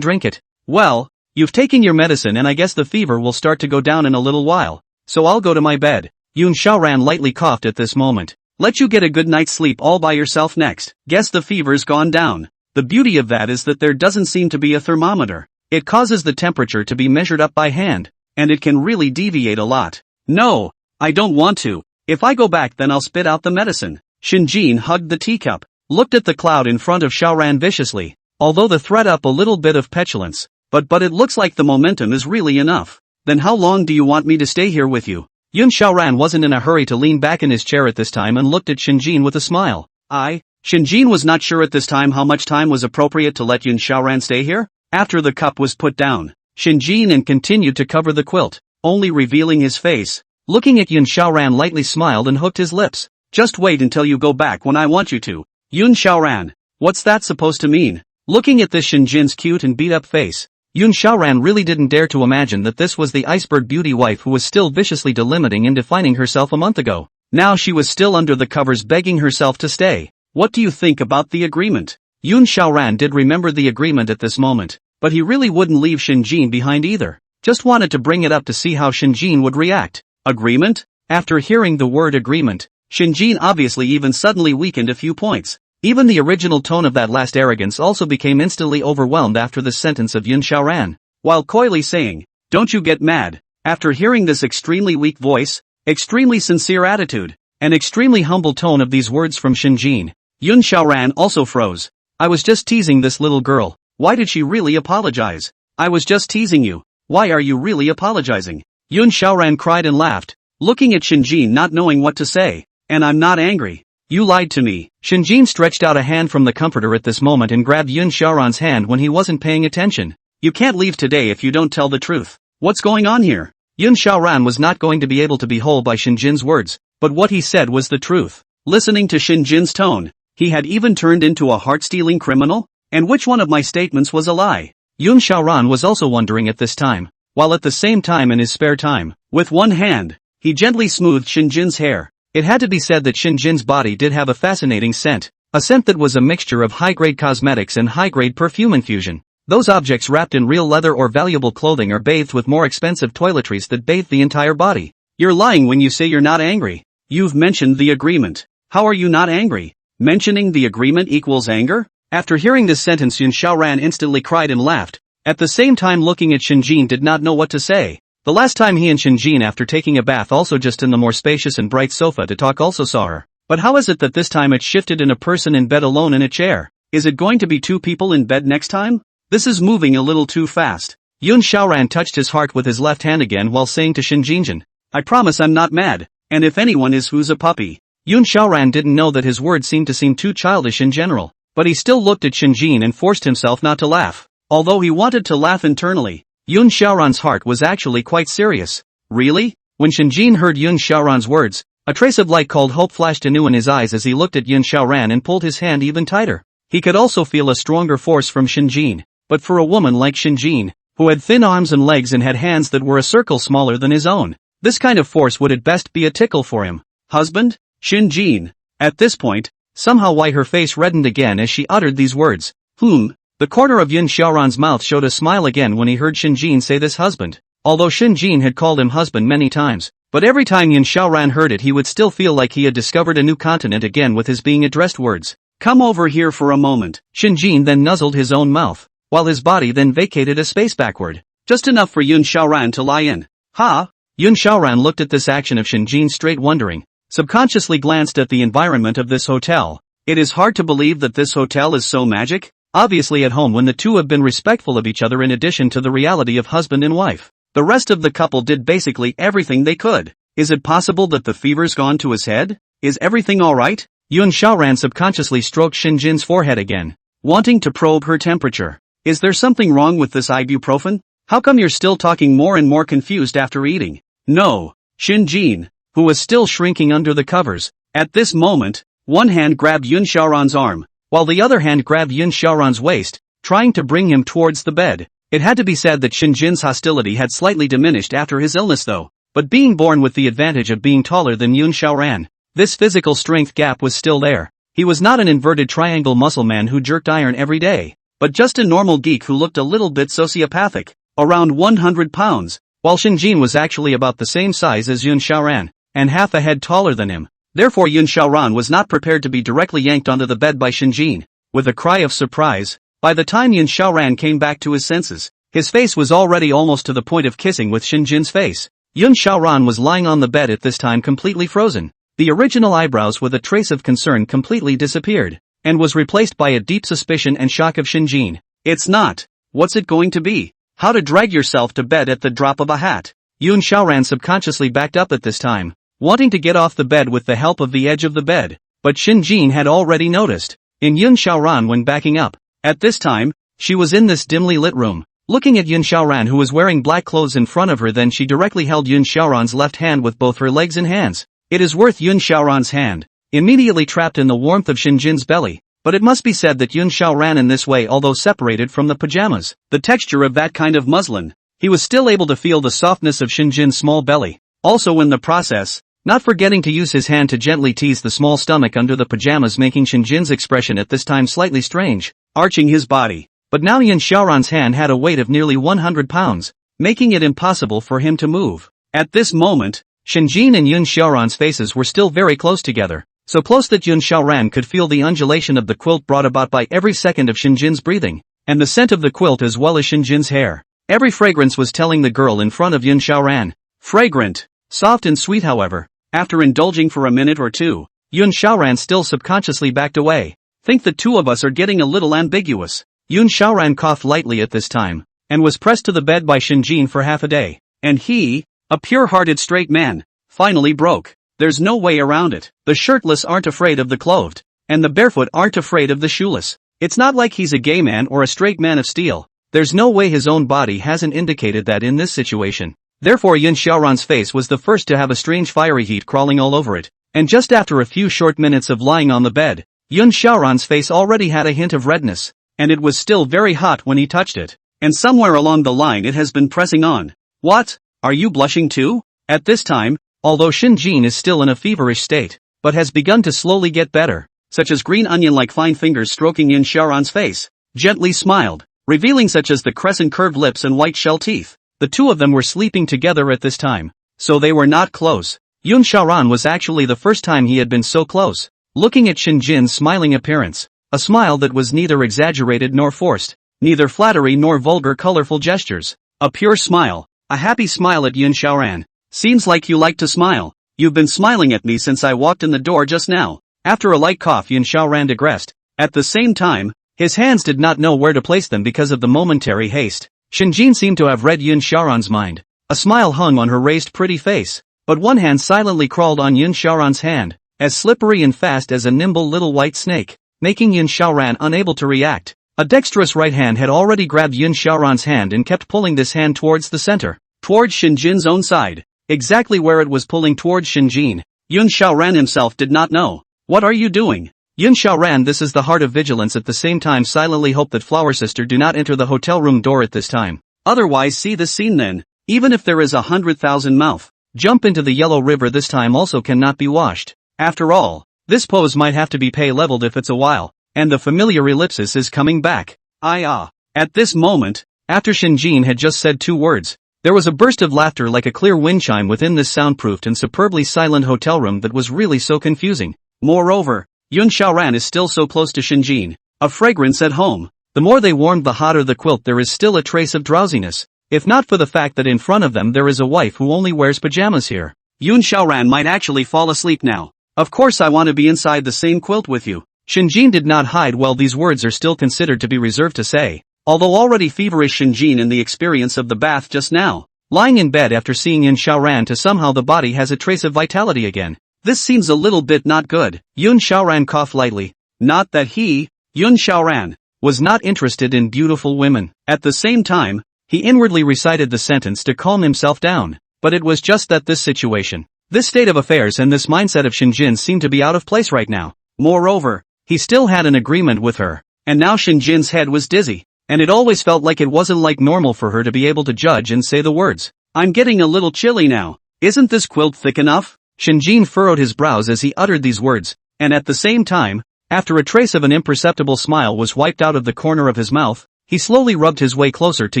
S1: drink it. Well, you've taken your medicine and I guess the fever will start to go down in a little while, so I'll go to my bed. Yun Xiaoran lightly coughed at this moment. Let you get a good night's sleep all by yourself next. Guess the fever's gone down. The beauty of that is that there doesn't seem to be a thermometer. It causes the temperature to be measured up by hand, and it can really deviate a lot. No, I don't want to. If I go back then I'll spit out the medicine. Shinjin hugged the teacup, looked at the cloud in front of Xiaoran viciously, although the threat up a little bit of petulance. But it looks like the momentum is really enough. Then how long do you want me to stay here with you? Yun Xiaoran wasn't in a hurry to lean back in his chair at this time and looked at Shinjin with a smile. Shinjin was not sure at this time how much time was appropriate to let Yun Xiaoran stay here. After the cup was put down, Shinjin and continued to cover the quilt, only revealing his face. Looking at Yun Xiaoran lightly smiled and hooked his lips. Just wait until you go back when I want you to. Yun Xiaoran, what's that supposed to mean? Looking at this Shinjin's cute and beat up face, Yun Xiaoran really didn't dare to imagine that this was the iceberg beauty wife who was still viciously delimiting and defining herself a month ago. Now she was still under the covers begging herself to stay. What do you think about the agreement? Yun Xiaoran did remember the agreement at this moment, but he really wouldn't leave Shinjin behind either. Just wanted to bring it up to see how Shinjin would react. Agreement? After hearing the word agreement, Shinjin obviously even suddenly weakened a few points. Even the original tone of that last arrogance also became instantly overwhelmed after the sentence of Yun Xiaoran, while coyly saying, "Don't you get mad." After hearing this extremely weak voice, extremely sincere attitude, and extremely humble tone of these words from Shinjin, Yun Xiaoran also froze. I was just teasing this little girl. Why did she really apologize? I was just teasing you. Why are you really apologizing? Yun Xiaoran cried and laughed, looking at Shinjin not knowing what to say. And I'm not angry. You lied to me. Shinjin stretched out a hand from the comforter at this moment and grabbed Yun Xiaoran's hand when he wasn't paying attention. You can't leave today if you don't tell the truth. What's going on here? Yun Xiaoran was not going to be able to be whole by Shinjin's words, but what he said was the truth. Listening to Shinjin's tone, he had even turned into a heart-stealing criminal? And which one of my statements was a lie? Yun Xiaoran was also wondering at this time, while at the same time in his spare time, with one hand, he gently smoothed Shinjin's hair. It had to be said that Shinjin's body did have a fascinating scent, a scent that was a mixture of high-grade cosmetics and high-grade perfume infusion. Those objects wrapped in real leather or valuable clothing are bathed with more expensive toiletries that bathe the entire body. You're lying when you say you're not angry. You've mentioned the agreement. How are you not angry? Mentioning the agreement equals anger? After hearing this sentence Yun Xiaoran instantly cried and laughed. At the same time looking at Shinjin did not know what to say. The last time he and Shinjin after taking a bath also just in the more spacious and bright sofa to talk also saw her. But how is it that this time it shifted in a person in bed alone in a chair? Is it going to be two people in bed next time? This is moving a little too fast. Yun Xiaoran touched his heart with his left hand again while saying to Shinjin, I promise I'm not mad, and if anyone is who's a puppy. Yun Xiaoran didn't know that his words seemed to seem too childish in general, but he still looked at Shinjin and forced himself not to laugh. Although he wanted to laugh internally, Yun Xiaoran's heart was actually quite serious. Really? When Shinjin heard Yun Xiaoran's words, a trace of light called hope flashed anew in his eyes as he looked at Yun Xiaoran and pulled his hand even tighter. He could also feel a stronger force from Shinjin, but for a woman like Shinjin, who had thin arms and legs and had hands that were a circle smaller than his own, this kind of force would at best be a tickle for him. Husband? Shinjin. At this point, somehow why her face reddened again as she uttered these words. The corner of Yun Xiaoran's mouth showed a smile again when he heard Shinjin say this husband. Although Shinjin had called him husband many times, but every time Yun Xiaoran heard it he would still feel like he had discovered a new continent again with his being addressed words. Come over here for a moment. Shinjin then nuzzled his own mouth, while his body then vacated a space backward. Just enough for Yun Xiaoran to lie in. Ha! Yun Xiaoran looked at this action of Shinjin straight wondering, subconsciously glanced at the environment of this hotel. It is hard to believe that this hotel is so magic. Obviously at home when the two have been respectful of each other in addition to the reality of husband and wife. The rest of the couple did basically everything they could. Is it possible that the fever's gone to his head? Is everything alright? Yun Xiaoran subconsciously stroked Shinjin's forehead again, wanting to probe her temperature. Is there something wrong with this ibuprofen? How come you're still talking more and more confused after eating? No. Shinjin, who was still shrinking under the covers, at this moment, one hand grabbed Yun Xiaoran's arm, while the other hand grabbed Yun Xiaoran's waist, trying to bring him towards the bed. It had to be said that Shinjin's hostility had slightly diminished after his illness though, but being born with the advantage of being taller than Yun Xiaoran, this physical strength gap was still there. He was not an inverted triangle muscle man who jerked iron every day, but just a normal geek who looked a little bit sociopathic, around 100 pounds, while Shinjin was actually about the same size as Yun Xiaoran, and half a head taller than him. Therefore Yun Xiaoran was not prepared to be directly yanked onto the bed by Shinjin. With a cry of surprise, by the time Yun Xiaoran came back to his senses, his face was already almost to the point of kissing with Shinjin's face. Yun Xiaoran was lying on the bed at this time completely frozen. The original eyebrows with a trace of concern completely disappeared, and was replaced by a deep suspicion and shock of Shinjin. It's not. What's it going to be? How to drag yourself to bed at the drop of a hat? Yun Xiaoran subconsciously backed up at this time, wanting to get off the bed with the help of the edge of the bed, but Shinjin had already noticed. In Yun Xiaoran when backing up. At this time, she was in this dimly lit room, looking at Yun Xiaoran who was wearing black clothes in front of her. Then she directly held Yun Xiaoran's left hand with both her legs and hands. It is worth Yun Xiaoran's hand, immediately trapped in the warmth of Shinjin's belly, but it must be said that Yun Xiaoran in this way, although separated from the pajamas, the texture of that kind of muslin, he was still able to feel the softness of Shinjin's small belly, also in the process, not forgetting to use his hand to gently tease the small stomach under the pajamas, making Shinjin's expression at this time slightly strange, arching his body. But now Yun Xiaoran's hand had a weight of nearly 100 pounds, making it impossible for him to move. At this moment, Shinjin and Yun Xiaoran's faces were still very close together, so close that Yun Xiaoran could feel the undulation of the quilt brought about by every second of Shinjin's breathing, and the scent of the quilt as well as Shinjin's hair. Every fragrance was telling the girl in front of Yun Xiaoran. Fragrant, soft and sweet. However, after indulging for a minute or two, Yun Xiaoran still subconsciously backed away. Think the two of us are getting a little ambiguous. Yun Xiaoran coughed lightly at this time, and was pressed to the bed by Shinjin for half a day. And he, a pure-hearted straight man, finally broke. There's no way around it. The shirtless aren't afraid of the clothed, and the barefoot aren't afraid of the shoeless. It's not like he's a gay man or a straight man of steel. There's no way his own body hasn't indicated that in this situation. Therefore Yun Xiaoran's face was the first to have a strange fiery heat crawling all over it, and just after a few short minutes of lying on the bed, Yun Xiaoran's face already had a hint of redness, and it was still very hot when he touched it, and somewhere along the line it has been pressing on. What? Are you blushing too? At this time, although Shinjin is still in a feverish state, but has begun to slowly get better, such as green onion-like fine fingers stroking Yun Xiaoran's face, gently smiled, revealing such as the crescent curved lips and white shell teeth. The two of them were sleeping together at this time, so they were not close. Yun Xiaoran was actually the first time he had been so close, looking at Shinjin's smiling appearance, a smile that was neither exaggerated nor forced, neither flattery nor vulgar colorful gestures, a pure smile, a happy smile at Yun Xiaoran. Seems like you like to smile. You've been smiling at me since I walked in the door just now. After a light cough Yun Xiaoran digressed. At the same time, his hands did not know where to place them because of the momentary haste. Shinjin seemed to have read Yun Xiaoran's mind. A smile hung on her raised pretty face, but one hand silently crawled on Yun Xiaoran's hand, as slippery and fast as a nimble little white snake, making Yun Xiaoran unable to react. A dexterous right hand had already grabbed Yun Xiaoran's hand and kept pulling this hand towards the center, towards Shinjin's own side, exactly where it was pulling towards Shinjin. Yun Xiaoran himself did not know. What are you doing? Yun Xiaoran, this is the heart of vigilance, at the same time silently hope that Flower Sister do not enter the hotel room door at this time. Otherwise see this scene then. Even if there is 100,000 mouth, jump into the yellow river this time also cannot be washed. After all, this pose might have to be pay leveled if it's a while, and the familiar ellipsis is coming back. At this moment, after Shinjin had just said two words, there was a burst of laughter like a clear wind chime within this soundproofed and superbly silent hotel room that was really so confusing. Moreover, Yun Xiaoran is still so close to Shinjin, a fragrance at home. The more they warmed the hotter the quilt, there is still a trace of drowsiness, if not for the fact that in front of them there is a wife who only wears pajamas here. Yun Xiaoran might actually fall asleep now. Of course I want to be inside the same quilt with you. Shinjin did not hide while these words are still considered to be reserved to say, although already feverish Shinjin in the experience of the bath just now, lying in bed after seeing Yun Xiaoran to somehow the body has a trace of vitality again. This seems a little bit not good. Yun Xiaoran coughed lightly. Not that he, Yun Xiaoran, was not interested in beautiful women. At the same time, he inwardly recited the sentence to calm himself down. But it was just that this situation, this state of affairs and this mindset of Shinjin seemed to be out of place right now. Moreover, he still had an agreement with her, and now Shinjin's head was dizzy, and it always felt like it wasn't like normal for her to be able to judge and say the words. I'm getting a little chilly now. Isn't this quilt thick enough? Shinjin furrowed his brows as he uttered these words, and at the same time, after a trace of an imperceptible smile was wiped out of the corner of his mouth, he slowly rubbed his way closer to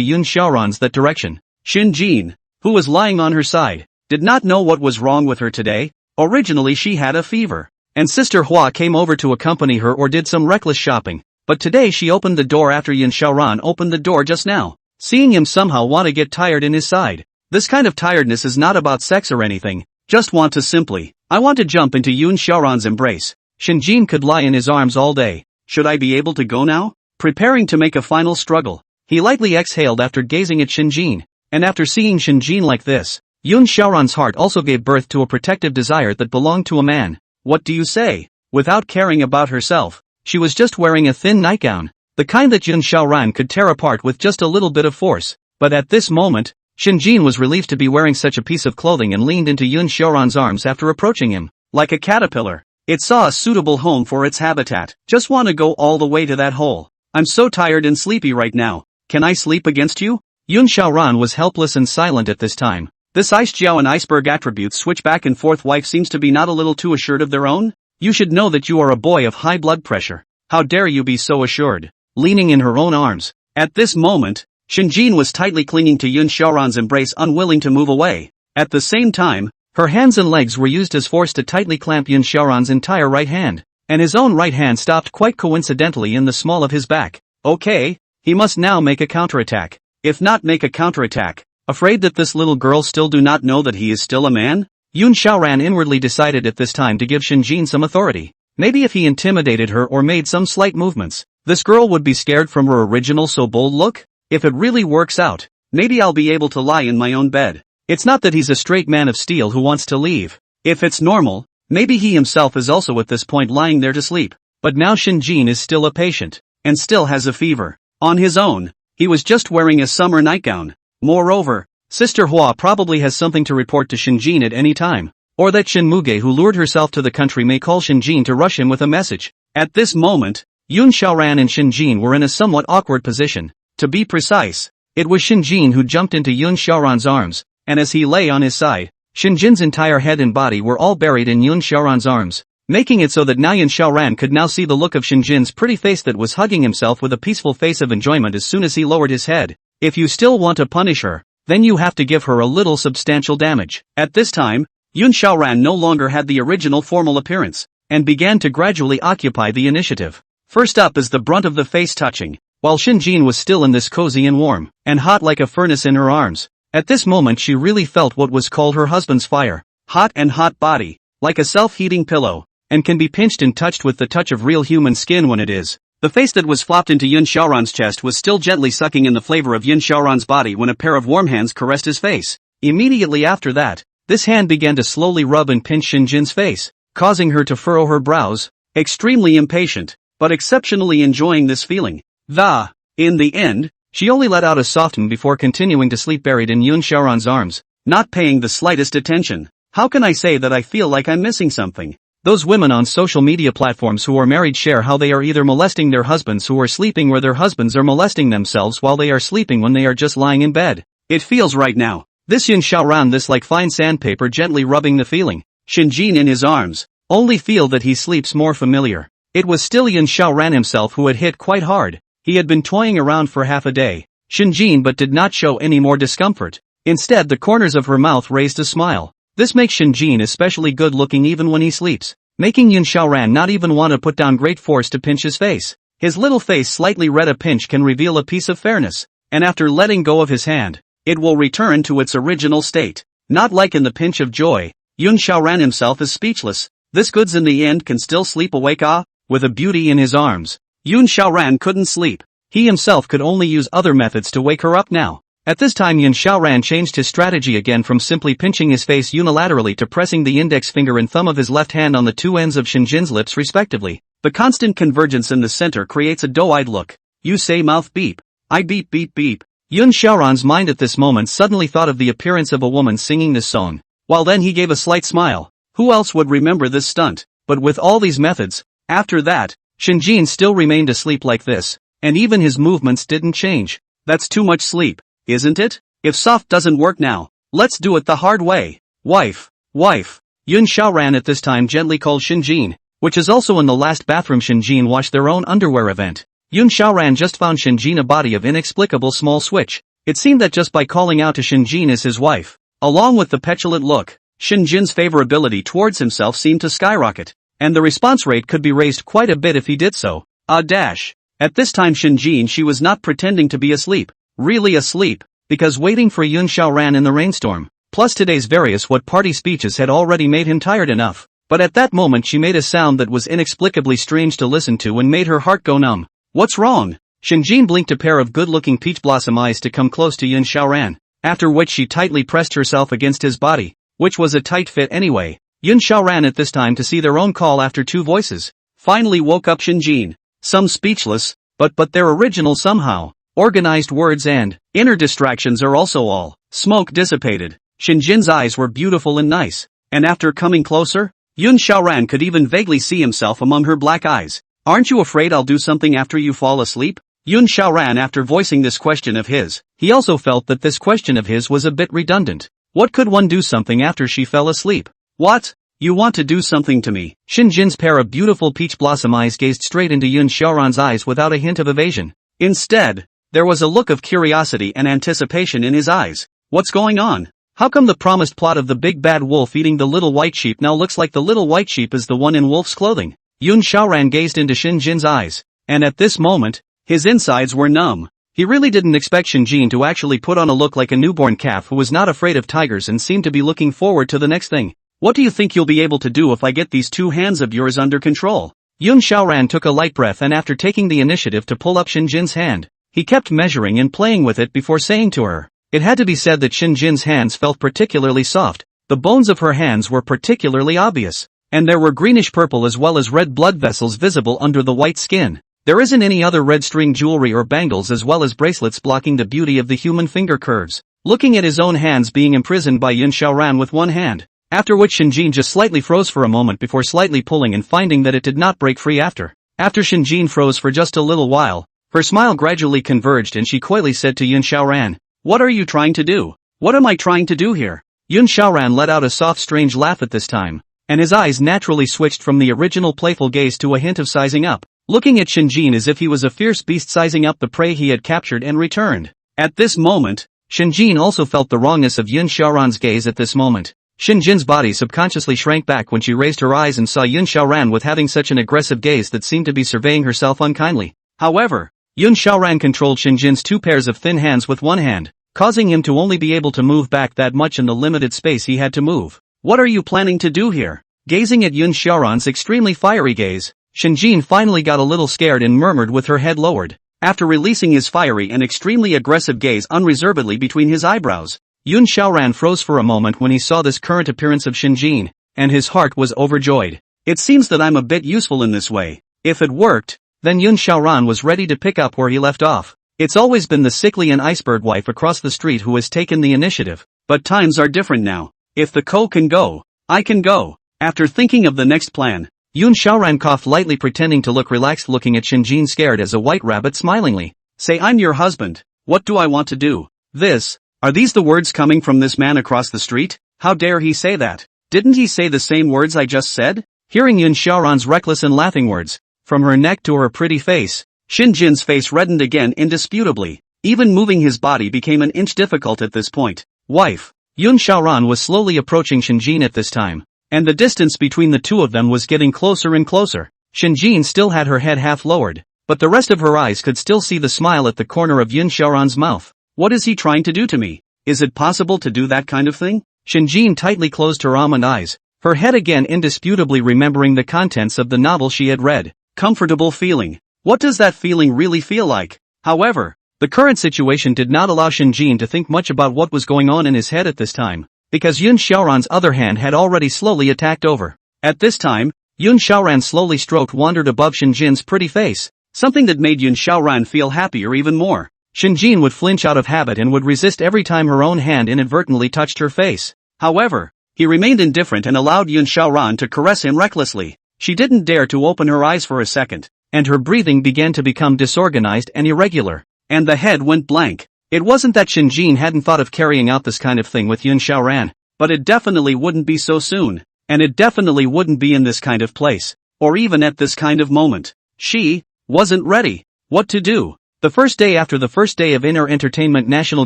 S1: Yun Xiaoran's that direction. Shinjin, who was lying on her side, did not know what was wrong with her today. Originally she had a fever, and Sister Hua came over to accompany her or did some reckless shopping, but today she opened the door after Yun Xiaoran opened the door just now, seeing him somehow want to get tired in his side. This kind of tiredness is not about sex or anything, just want to simply, I want to jump into Yun Xiaoran's embrace. Shinjin could lie in his arms all day. Should I be able to go now? Preparing to make a final struggle, he lightly exhaled after gazing at Shinjin, and after seeing Shinjin like this, Yun Xiaoran's heart also gave birth to a protective desire that belonged to a man. What do you say? Without caring about herself, she was just wearing a thin nightgown, the kind that Yun Xiaoran could tear apart with just a little bit of force, but at this moment, Shinjin was relieved to be wearing such a piece of clothing and leaned into Yun Xiaoran's arms after approaching him, like a caterpillar. It saw a suitable home for its habitat. Just want to go all the way to that hole. I'm so tired and sleepy right now. Can I sleep against you? Yun Xiaoran was helpless and silent at this time. This Ice Jiao and Iceberg attributes switch back and forth wife seems to be not a little too assured of their own? You should know that you are a boy of high blood pressure. How dare you be so assured? Leaning in her own arms. At this moment, Shinjin was tightly clinging to Yun Xiaoran's embrace, unwilling to move away. At the same time, her hands and legs were used as force to tightly clamp Yun Xiaoran's entire right hand, and his own right hand stopped quite coincidentally in the small of his back. Okay, he must now make a counterattack. If not make a counterattack, afraid that this little girl still do not know that he is still a man? Yun Xiaoran inwardly decided at this time to give Shinjin some authority. Maybe if he intimidated her or made some slight movements, this girl would be scared from her original so bold look? If it really works out, maybe I'll be able to lie in my own bed. It's not that he's a straight man of steel who wants to leave. If it's normal, maybe he himself is also at this point lying there to sleep. But now Shinjin is still a patient, and still has a fever. On his own, he was just wearing a summer nightgown. Moreover, Sister Hua probably has something to report to Shinjin at any time. Or that Shinmuge who lured herself to the country may call Shinjin to rush him with a message. At this moment, Yun Xiaoran and Shinjin were in a somewhat awkward position. To be precise, it was Shinjin who jumped into Yun Xiaoran's arms, and as he lay on his side, Shinjin's entire head and body were all buried in Yun Xiaoran's arms, making it so that now Yun Xiaoran could now see the look of Shinjin's pretty face that was hugging himself with a peaceful face of enjoyment as soon as he lowered his head. If you still want to punish her, then you have to give her a little substantial damage. At this time, Yun Xiaoran no longer had the original formal appearance, and began to gradually occupy the initiative. First up is the brunt of the face touching, while Shinjin was still in this cozy and warm, and hot like a furnace in her arms. At this moment she really felt what was called her husband's fire, hot and hot body, like a self-heating pillow, and can be pinched and touched with the touch of real human skin when it is. The face that was flopped into Yun Xiaoran's chest was still gently sucking in the flavor of Yun Xiaoran's body when a pair of warm hands caressed his face. Immediately after that, this hand began to slowly rub and pinch Shinjin's face, causing her to furrow her brows, extremely impatient, but exceptionally enjoying this feeling. In the end, she only let out a soft before continuing to sleep buried in Yun Xiaoran's arms, not paying the slightest attention. How can I say that I feel like I'm missing something? Those women on social media platforms who are married share how they are either molesting their husbands who are sleeping or their husbands are molesting themselves while they are sleeping when they are just lying in bed. It feels right now. This Yun Xiaoran this like fine sandpaper gently rubbing the feeling. Shinjin in his arms, only feel that he sleeps more familiar. It was still Yun Xiaoran himself who had hit quite hard. He had been toying around for half a day, Shinjin but did not show any more discomfort. Instead the corners of her mouth raised a smile. This makes Shinjin especially good looking even when he sleeps, making Yun Xiaoran not even want to put down great force to pinch his face. His little face slightly red, a pinch can reveal a piece of fairness, and after letting go of his hand, it will return to its original state. Not like in the pinch of joy, Yun Xiaoran himself is speechless. This goods in the end can still sleep awake with a beauty in his arms. Yun Xiaoran couldn't sleep. He himself could only use other methods to wake her up now. At this time Yun Xiaoran changed his strategy again from simply pinching his face unilaterally to pressing the index finger and thumb of his left hand on the two ends of Shinjin's lips respectively. The constant convergence in the center creates a doe-eyed look. You say mouth beep. I beep beep beep. Yun Xiaoran's mind at this moment suddenly thought of the appearance of a woman singing this song. While then he gave a slight smile. Who else would remember this stunt? But with all these methods, after that, Shinjin still remained asleep like this. and even his movements didn't change. That's too much sleep, isn't it? If soft doesn't work now, let's do it the hard way. Wife. Yun Xiaoran at this time gently called Shinjin, which is also in the last bathroom Shinjin washed their own underwear event. Yun Xiaoran just found Shinjin a body of inexplicable small switch. It seemed that just by calling out to Shinjin as his wife, along with the petulant look, Shinjin's favorability towards himself seemed to skyrocket, and the response rate could be raised quite a bit if he did so. At this time Shinjin she was not pretending to be asleep, really asleep, because waiting for Yun Xiaoran in the rainstorm, plus today's various party speeches had already made him tired enough. But at that moment she made a sound that was inexplicably strange to listen to and made her heart go numb. What's wrong? Shinjin blinked a pair of good-looking peach blossom eyes to come close to Yun Xiaoran, after which she tightly pressed herself against his body, which was a tight fit anyway. Yun Xiaoran at this time to see their own call after two voices, finally woke up Shinjin. Some speechless, but they're original somehow. Organized words and inner distractions are also all. Smoke dissipated. Shinjin's eyes were beautiful and nice, and after coming closer, Yun Xiaoran could even vaguely see himself among her black eyes. Aren't you afraid I'll do something after you fall asleep? Yun Xiaoran after voicing this question of his, he also felt that this question of his was a bit redundant. What could one do something after she fell asleep? What? You want to do something to me? Shinjin's pair of beautiful peach blossom eyes gazed straight into Yun Xiaoran's eyes without a hint of evasion. Instead, there was a look of curiosity and anticipation in his eyes. What's going on? How come the promised plot of the big bad wolf eating the little white sheep now looks like the little white sheep is the one in wolf's clothing? Yun Xiaoran gazed into Shinjin's eyes, and at this moment, his insides were numb. He really didn't expect Shinjin to actually put on a look like a newborn calf who was not afraid of tigers and seemed to be looking forward to the next thing. What do you think you'll be able to do if I get these two hands of yours under control? Yun Xiaoran took a light breath and after taking the initiative to pull up Shinjin's hand, he kept measuring and playing with it before saying to her. It had to be said that Shinjin's hands felt particularly soft, the bones of her hands were particularly obvious, and there were greenish-purple as well as red blood vessels visible under the white skin. There isn't any other red string jewelry or bangles as well as bracelets blocking the beauty of the human finger curves. Looking at his own hands being imprisoned by Yun Xiaoran with one hand, after which Shinjin just slightly froze for a moment before slightly pulling and finding that it did not break free after. After Shinjin froze for just a little while, her smile gradually converged and she coyly said to Yun Xiaoran, "What are you trying to do? What am I trying to do here?" Yun Xiaoran let out a soft strange laugh at this time, and his eyes naturally switched from the original playful gaze to a hint of sizing up, looking at Shinjin as if he was a fierce beast sizing up the prey he had captured and returned. At this moment, Shinjin also felt the wrongness of Yun Xiaoran's gaze at this moment. Shinjin's body subconsciously shrank back when she raised her eyes and saw Yun Xiaoran with having such an aggressive gaze that seemed to be surveying herself unkindly. However, Yun Xiaoran controlled Shinjin's two pairs of thin hands with one hand, causing him to only be able to move back that much in the limited space he had to move. What are you planning to do here? Gazing at Yun Xiaoran's extremely fiery gaze, Shinjin finally got a little scared and murmured with her head lowered. After releasing his fiery and extremely aggressive gaze unreservedly between his eyebrows, Yun Xiaoran froze for a moment when he saw this current appearance of Shinjin, and his heart was overjoyed. It seems that I'm a bit useful in this way. If it worked, then Yun Xiaoran was ready to pick up where he left off. It's always been the sickly and iceberg wife across the street who has taken the initiative, but times are different now. If the co can go, I can go. After thinking of the next plan, Yun Xiaoran coughed lightly pretending to look relaxed looking at Shinjin scared as a white rabbit smilingly. Say I'm your husband, what do I want to do? This. Are these the words coming from this man across the street? How dare he say that? Didn't he say the same words I just said? Hearing Yun Xiaoran's reckless and laughing words, from her neck to her pretty face, Shinjin's face reddened again indisputably. Even moving his body became an inch difficult at this point. Wife. Yun Xiaoran was slowly approaching Shinjin at this time, and the distance between the two of them was getting closer and closer. Shinjin still had her head half lowered, but the rest of her eyes could still see the smile at the corner of Yun Xiaoran's mouth. What is he trying to do to me? Is it possible to do that kind of thing? Shinjin tightly closed her almond eyes, her head again indisputably remembering the contents of the novel she had read. Comfortable feeling. What does that feeling really feel like? However, the current situation did not allow Shinjin to think much about what was going on in his head at this time, because Yun Xiaoran's other hand had already slowly attacked over. At this time, Yun Xiaoran slowly stroked wandered above Shinjin's pretty face, something that made Yun Xiaoran feel happier even more. Shinjin would flinch out of habit and would resist every time her own hand inadvertently touched her face. However, he remained indifferent and allowed Yun Xiaoran to caress him recklessly. She didn't dare to open her eyes for a second, and her breathing began to become disorganized and irregular. And the head went blank. It wasn't that Shinjin hadn't thought of carrying out this kind of thing with Yun Xiaoran, but it definitely wouldn't be so soon. And it definitely wouldn't be in this kind of place, or even at this kind of moment. She wasn't ready. What to do? The first day after the first day of inner entertainment, national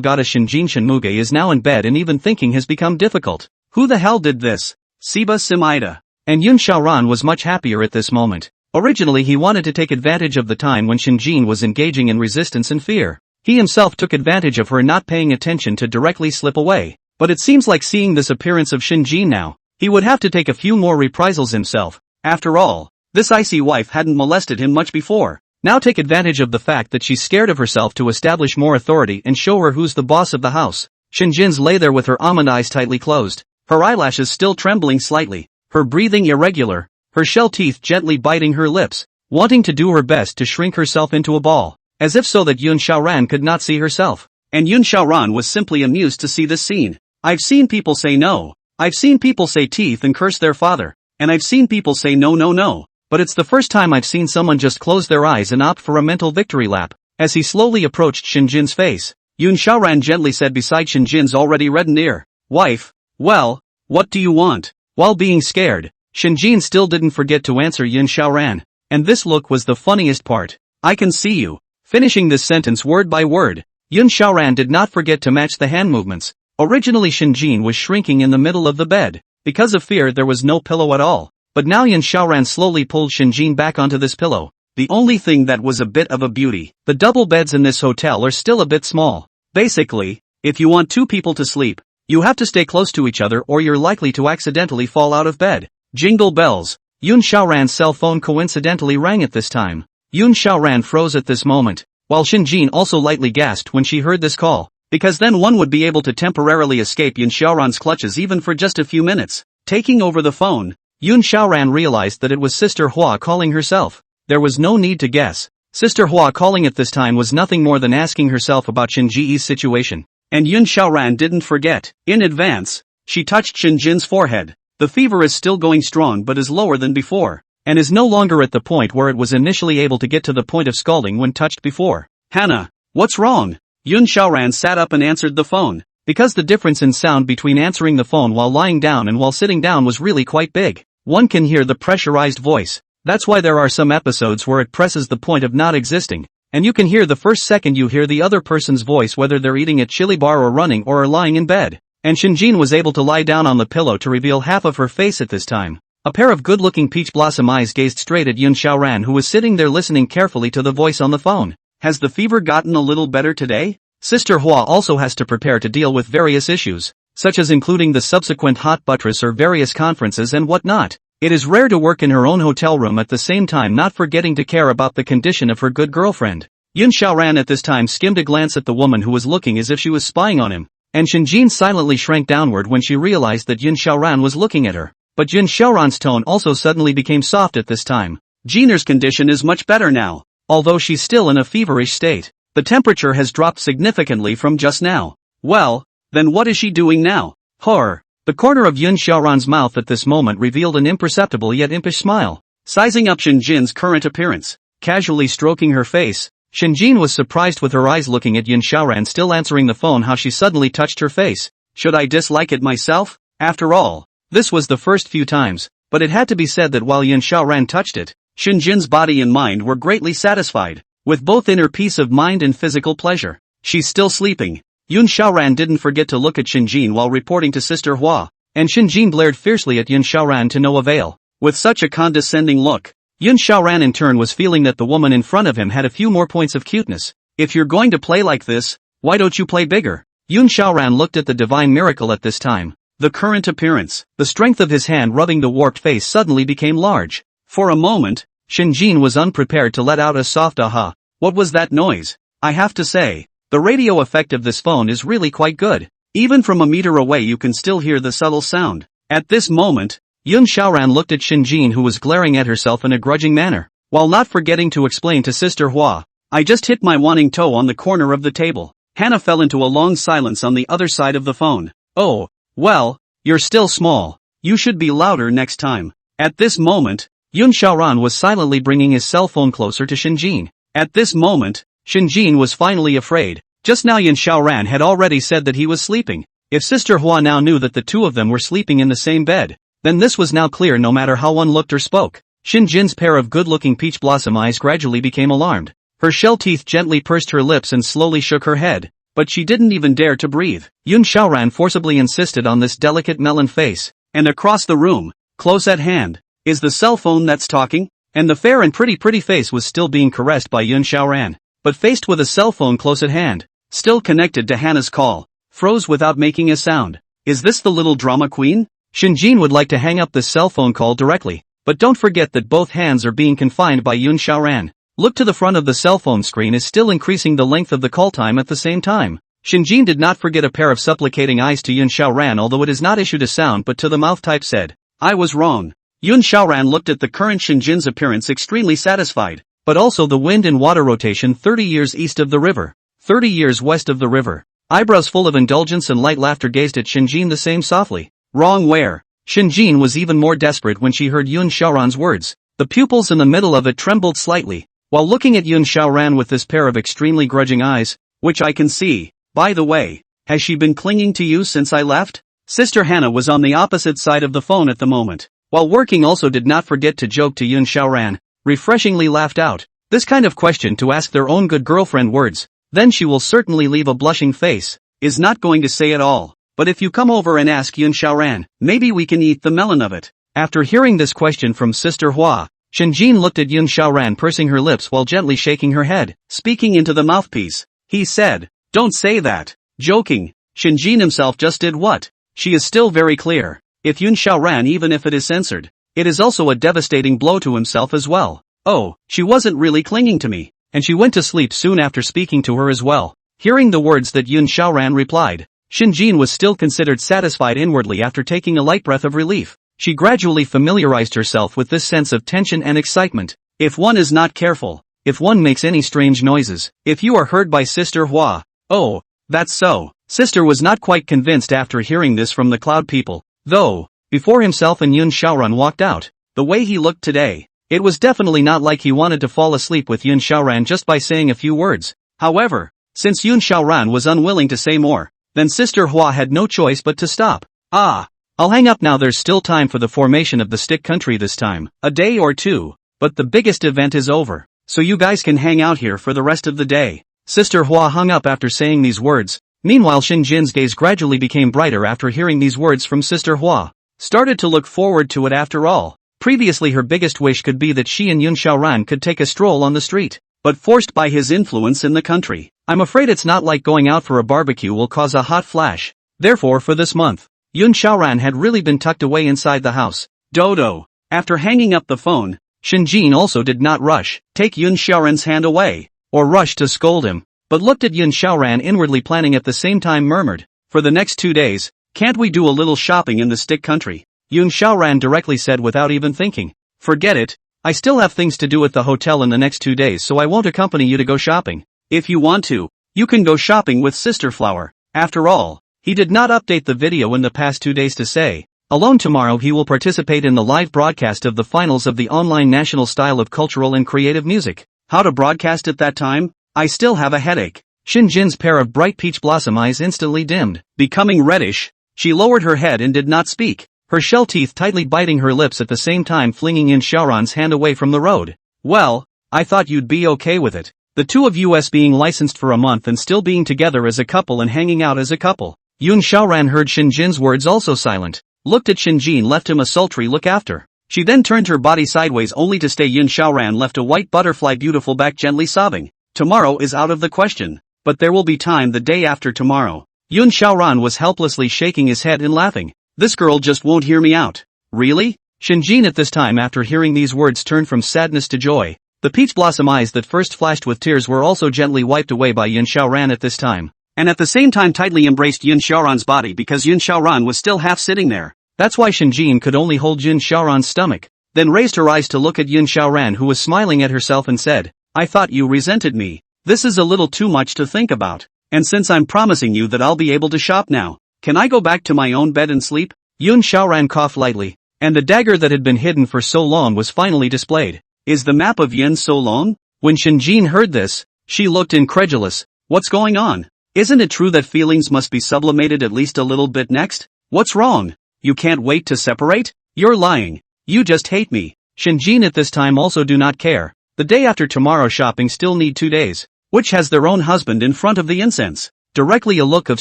S1: goddess Shinjin Shinmuge is now in bed, and even thinking has become difficult. Who the hell did this? Siba Simaida. And Yun Xiaoran was much happier at this moment. Originally he wanted to take advantage of the time when Shinjin was engaging in resistance and fear. He himself took advantage of her not paying attention to directly slip away. But it seems like seeing this appearance of Shinjin now, he would have to take a few more reprisals himself. After all, this icy wife hadn't molested him much before. Now take advantage of the fact that she's scared of herself to establish more authority and show her who's the boss of the house. Shinjin's lay there with her almond eyes tightly closed, her eyelashes still trembling slightly, her breathing irregular, her shell teeth gently biting her lips, wanting to do her best to shrink herself into a ball, as if so that Yun Xiaoran could not see herself. And Yun Xiaoran was simply amused to see this scene. I've seen people say no. I've seen people say teeth and curse their father. And I've seen people say no. But it's the first time I've seen someone just close their eyes and opt for a mental victory lap. As he slowly approached Shinjin's face, Yun Xiaoran gently said beside Shinjin's already reddened ear, "Wife, well, what do you want?" While being scared, Shinjin still didn't forget to answer Yun Xiaoran. And this look was the funniest part. "I can see you." Finishing this sentence word by word, Yun Xiaoran did not forget to match the hand movements. Originally Shinjin was shrinking in the middle of the bed. Because of fear there was no pillow at all. But now Yun Xiaoran slowly pulled Shinjin back onto this pillow. The only thing that was a bit of a beauty, the double beds in this hotel are still a bit small. Basically, if you want two people to sleep, you have to stay close to each other or you're likely to accidentally fall out of bed. Jingle bells. Yun Xiaoran's cell phone coincidentally rang at this time. Yun Xiaoran froze at this moment, while Shinjin also lightly gasped when she heard this call. Because then one would be able to temporarily escape Yun Xiaoran's clutches even for just a few minutes. Taking over the phone, Yun Xiaoran realized that it was Sister Hua calling herself. There was no need to guess. Sister Hua calling at this time was nothing more than asking herself about Shinji's situation. And Yun Xiaoran didn't forget. In advance, she touched Shinjin's forehead. The fever is still going strong but is lower than before, and is no longer at the point where it was initially able to get to the point of scalding when touched before. "Hannah, what's wrong?" Yun Xiaoran sat up and answered the phone. Because the difference in sound between answering the phone while lying down and while sitting down was really quite big. One can hear the pressurized voice. That's why there are some episodes where it presses the point of not existing, and you can hear the first second you hear the other person's voice whether they're eating a chili bar or running or are lying in bed. And Shinjin was able to lie down on the pillow to reveal half of her face at this time. A pair of good-looking peach blossom eyes gazed straight at Yun Xiaoran, who was sitting there listening carefully to the voice on the phone. "Has the fever gotten a little better today?" Sister Hua also has to prepare to deal with various issues, such as including the subsequent hot buttress or various conferences and whatnot. It is rare to work in her own hotel room at the same time not forgetting to care about the condition of her good girlfriend. Yun Xiaoran at this time skimmed a glance at the woman who was looking as if she was spying on him, and Shinjin silently shrank downward when she realized that Yun Xiaoran was looking at her. But Yun Xiaoran's tone also suddenly became soft at this time. "Jiner's condition is much better now, although she's still in a feverish state. The temperature has dropped significantly from just now." "Well, then what is she doing now?" "Horror." The corner of Yun Xiaoran's mouth at this moment revealed an imperceptible yet impish smile. Sizing up Shinjin's current appearance, casually stroking her face, Shinjin was surprised with her eyes looking at Yun Xiaoran still answering the phone how she suddenly touched her face. Should I dislike it myself? After all, this was the first few times, but it had to be said that while Yun Xiaoran touched it, Shinjin's body and mind were greatly satisfied, with both inner peace of mind and physical pleasure. "She's still sleeping." Yun Xiaoran didn't forget to look at Shinjin while reporting to Sister Hua, and Shinjin glared fiercely at Yun Xiaoran to no avail. With such a condescending look, Yun Xiaoran in turn was feeling that the woman in front of him had a few more points of cuteness. "If you're going to play like this, why don't you play bigger?" Yun Xiaoran looked at the divine miracle at this time. The current appearance, the strength of his hand rubbing the warped face suddenly became large. For a moment, Shinjin was unprepared to let out a soft aha. What was that noise? I have to say, the radio effect of this phone is really quite good. Even from a meter away you can still hear the subtle sound. At this moment, Yun Xiaoran looked at Shinjin, who was glaring at herself in a grudging manner, while not forgetting to explain to Sister Hua, "I just hit my wanting toe on the corner of the table." Hannah fell into a long silence on the other side of the phone. "Oh, well, you're still small. You should be louder next time." At this moment, Yun Xiaoran was silently bringing his cell phone closer to Shinjin. At this moment, Shinjin was finally afraid. Just now Yun Xiaoran had already said that he was sleeping. If Sister Hua now knew that the two of them were sleeping in the same bed, then this was now clear no matter how one looked or spoke. Shinjin's pair of good-looking peach blossom eyes gradually became alarmed. Her shell teeth gently pursed her lips and slowly shook her head, but she didn't even dare to breathe. Yun Xiaoran forcibly insisted on this delicate melon face, and across the room, close at hand, is the cell phone that's talking? And the fair and pretty face was still being caressed by Yun Xiaoran, but faced with a cell phone close at hand, still connected to Hannah's call, froze without making a sound. Is this the little drama queen? Shinjin would like to hang up this cell phone call directly, but don't forget that both hands are being confined by Yun Xiaoran. Look to the front of the cell phone screen is still increasing the length of the call time at the same time. Shinjin did not forget a pair of supplicating eyes to Yun Xiaoran although it has not issued a sound but to the mouth type said, I was wrong. Yun Xiaoran looked at the current Shinjin's appearance extremely satisfied, but also the wind and water rotation 30 years east of the river, 30 years west of the river. Eyebrows full of indulgence and light laughter gazed at Shinjin the same softly. Wrong where? Shinjin was even more desperate when she heard Yun Xiaoran's words. The pupils in the middle of it trembled slightly, while looking at Yun Xiaoran with this pair of extremely grudging eyes, which I can see. By the way, has she been clinging to you since I left? Sister Hannah was on the opposite side of the phone at the moment, while working also did not forget to joke to Yun Xiaoran, refreshingly laughed out. This kind of question to ask their own good girlfriend words, then she will certainly leave a blushing face, is not going to say at all. But if you come over and ask Yun Xiaoran, maybe we can eat the melon of it. After hearing this question from Sister Hua, Shinjin looked at Yun Xiaoran pursing her lips while gently shaking her head. Speaking into the mouthpiece, he said, don't say that. Joking. Shinjin himself just did what? She is still very clear. If Yun Xiaoran even if it is censored, it is also a devastating blow to himself as well. Oh, she wasn't really clinging to me, and she went to sleep soon after speaking to her as well. Hearing the words that Yun Xiaoran replied, Shinjin was still considered satisfied inwardly after taking a light breath of relief. She gradually familiarized herself with this sense of tension and excitement. If one is not careful, if one makes any strange noises, if you are heard by Sister Hua, oh, that's so. Sister was not quite convinced after hearing this from the cloud people, though, before himself and Yun Xiaoran walked out, the way he looked today, it was definitely not like he wanted to fall asleep with Yun Xiaoran just by saying a few words. However, since Yun Xiaoran was unwilling to say more, then Sister Hua had no choice but to stop. I'll hang up now. There's still time for the formation of the stick country this time, a day or two, but the biggest event is over, so you guys can hang out here for the rest of the day. Sister Hua hung up after saying these words. Meanwhile Shinjin's gaze gradually became brighter after hearing these words from Sister Hua. Started to look forward to it after all. Previously her biggest wish could be that she and Yun Xiaoran could take a stroll on the street, but forced by his influence in the country, I'm afraid it's not like going out for a barbecue will cause a hot flash. Therefore for this month, Yun Xiaoran had really been tucked away inside the house. Dodo. After hanging up the phone, Shinjin also did not rush, take Yun Xiaoran's hand away, or rush to scold him, but looked at Yun Xiaoran inwardly planning at the same time murmured, for the next 2 days, can't we do a little shopping in the stick country? Yun Xiaoran directly said without even thinking, forget it, I still have things to do at the hotel in the next 2 days so I won't accompany you to go shopping. If you want to, you can go shopping with Sister Flower. After all, he did not update the video in the past 2 days to say, alone tomorrow he will participate in the live broadcast of the finals of the online national style of cultural and creative music. How to broadcast at that time? I still have a headache. Shinjin's pair of bright peach blossom eyes instantly dimmed. Becoming reddish, she lowered her head and did not speak, her shell teeth tightly biting her lips at the same time flinging Yun Xiaoran's hand away from the road. Well, I thought you'd be okay with it. The two of us being licensed for a month and still being together as a couple and hanging out as a couple. Yun Xiaoran heard Shinjin's words also silent, looked at Shinjin left him a sultry look after. She then turned her body sideways only to stay Yun Xiaoran left a white butterfly beautiful back gently sobbing. Tomorrow is out of the question, but there will be time the day after tomorrow. Yun Xiaoran was helplessly shaking his head and laughing. This girl just won't hear me out. Really? Shinjin at this time after hearing these words turned from sadness to joy. The peach blossom eyes that first flashed with tears were also gently wiped away by Yun Xiaoran at this time, and at the same time tightly embraced Yun Xiaoran's body because Yun Xiaoran was still half sitting there. That's why Shinjin could only hold Yun Xiaoran's stomach, then raised her eyes to look at Yun Xiaoran who was smiling at herself and said, I thought you resented me. This is a little too much to think about, and since I'm promising you that I'll be able to shop now, can I go back to my own bed and sleep? Yun Xiaoran coughed lightly, and the dagger that had been hidden for so long was finally displayed. Is the map of Yin so long? When Shinjin heard this, she looked incredulous. What's going on? Isn't it true that feelings must be sublimated at least a little bit next? What's wrong? You can't wait to separate? You're lying. You just hate me. Shinjin at this time also do not care. The day after tomorrow shopping still need 2 days. Which has their own husband in front of the incense. Directly a look of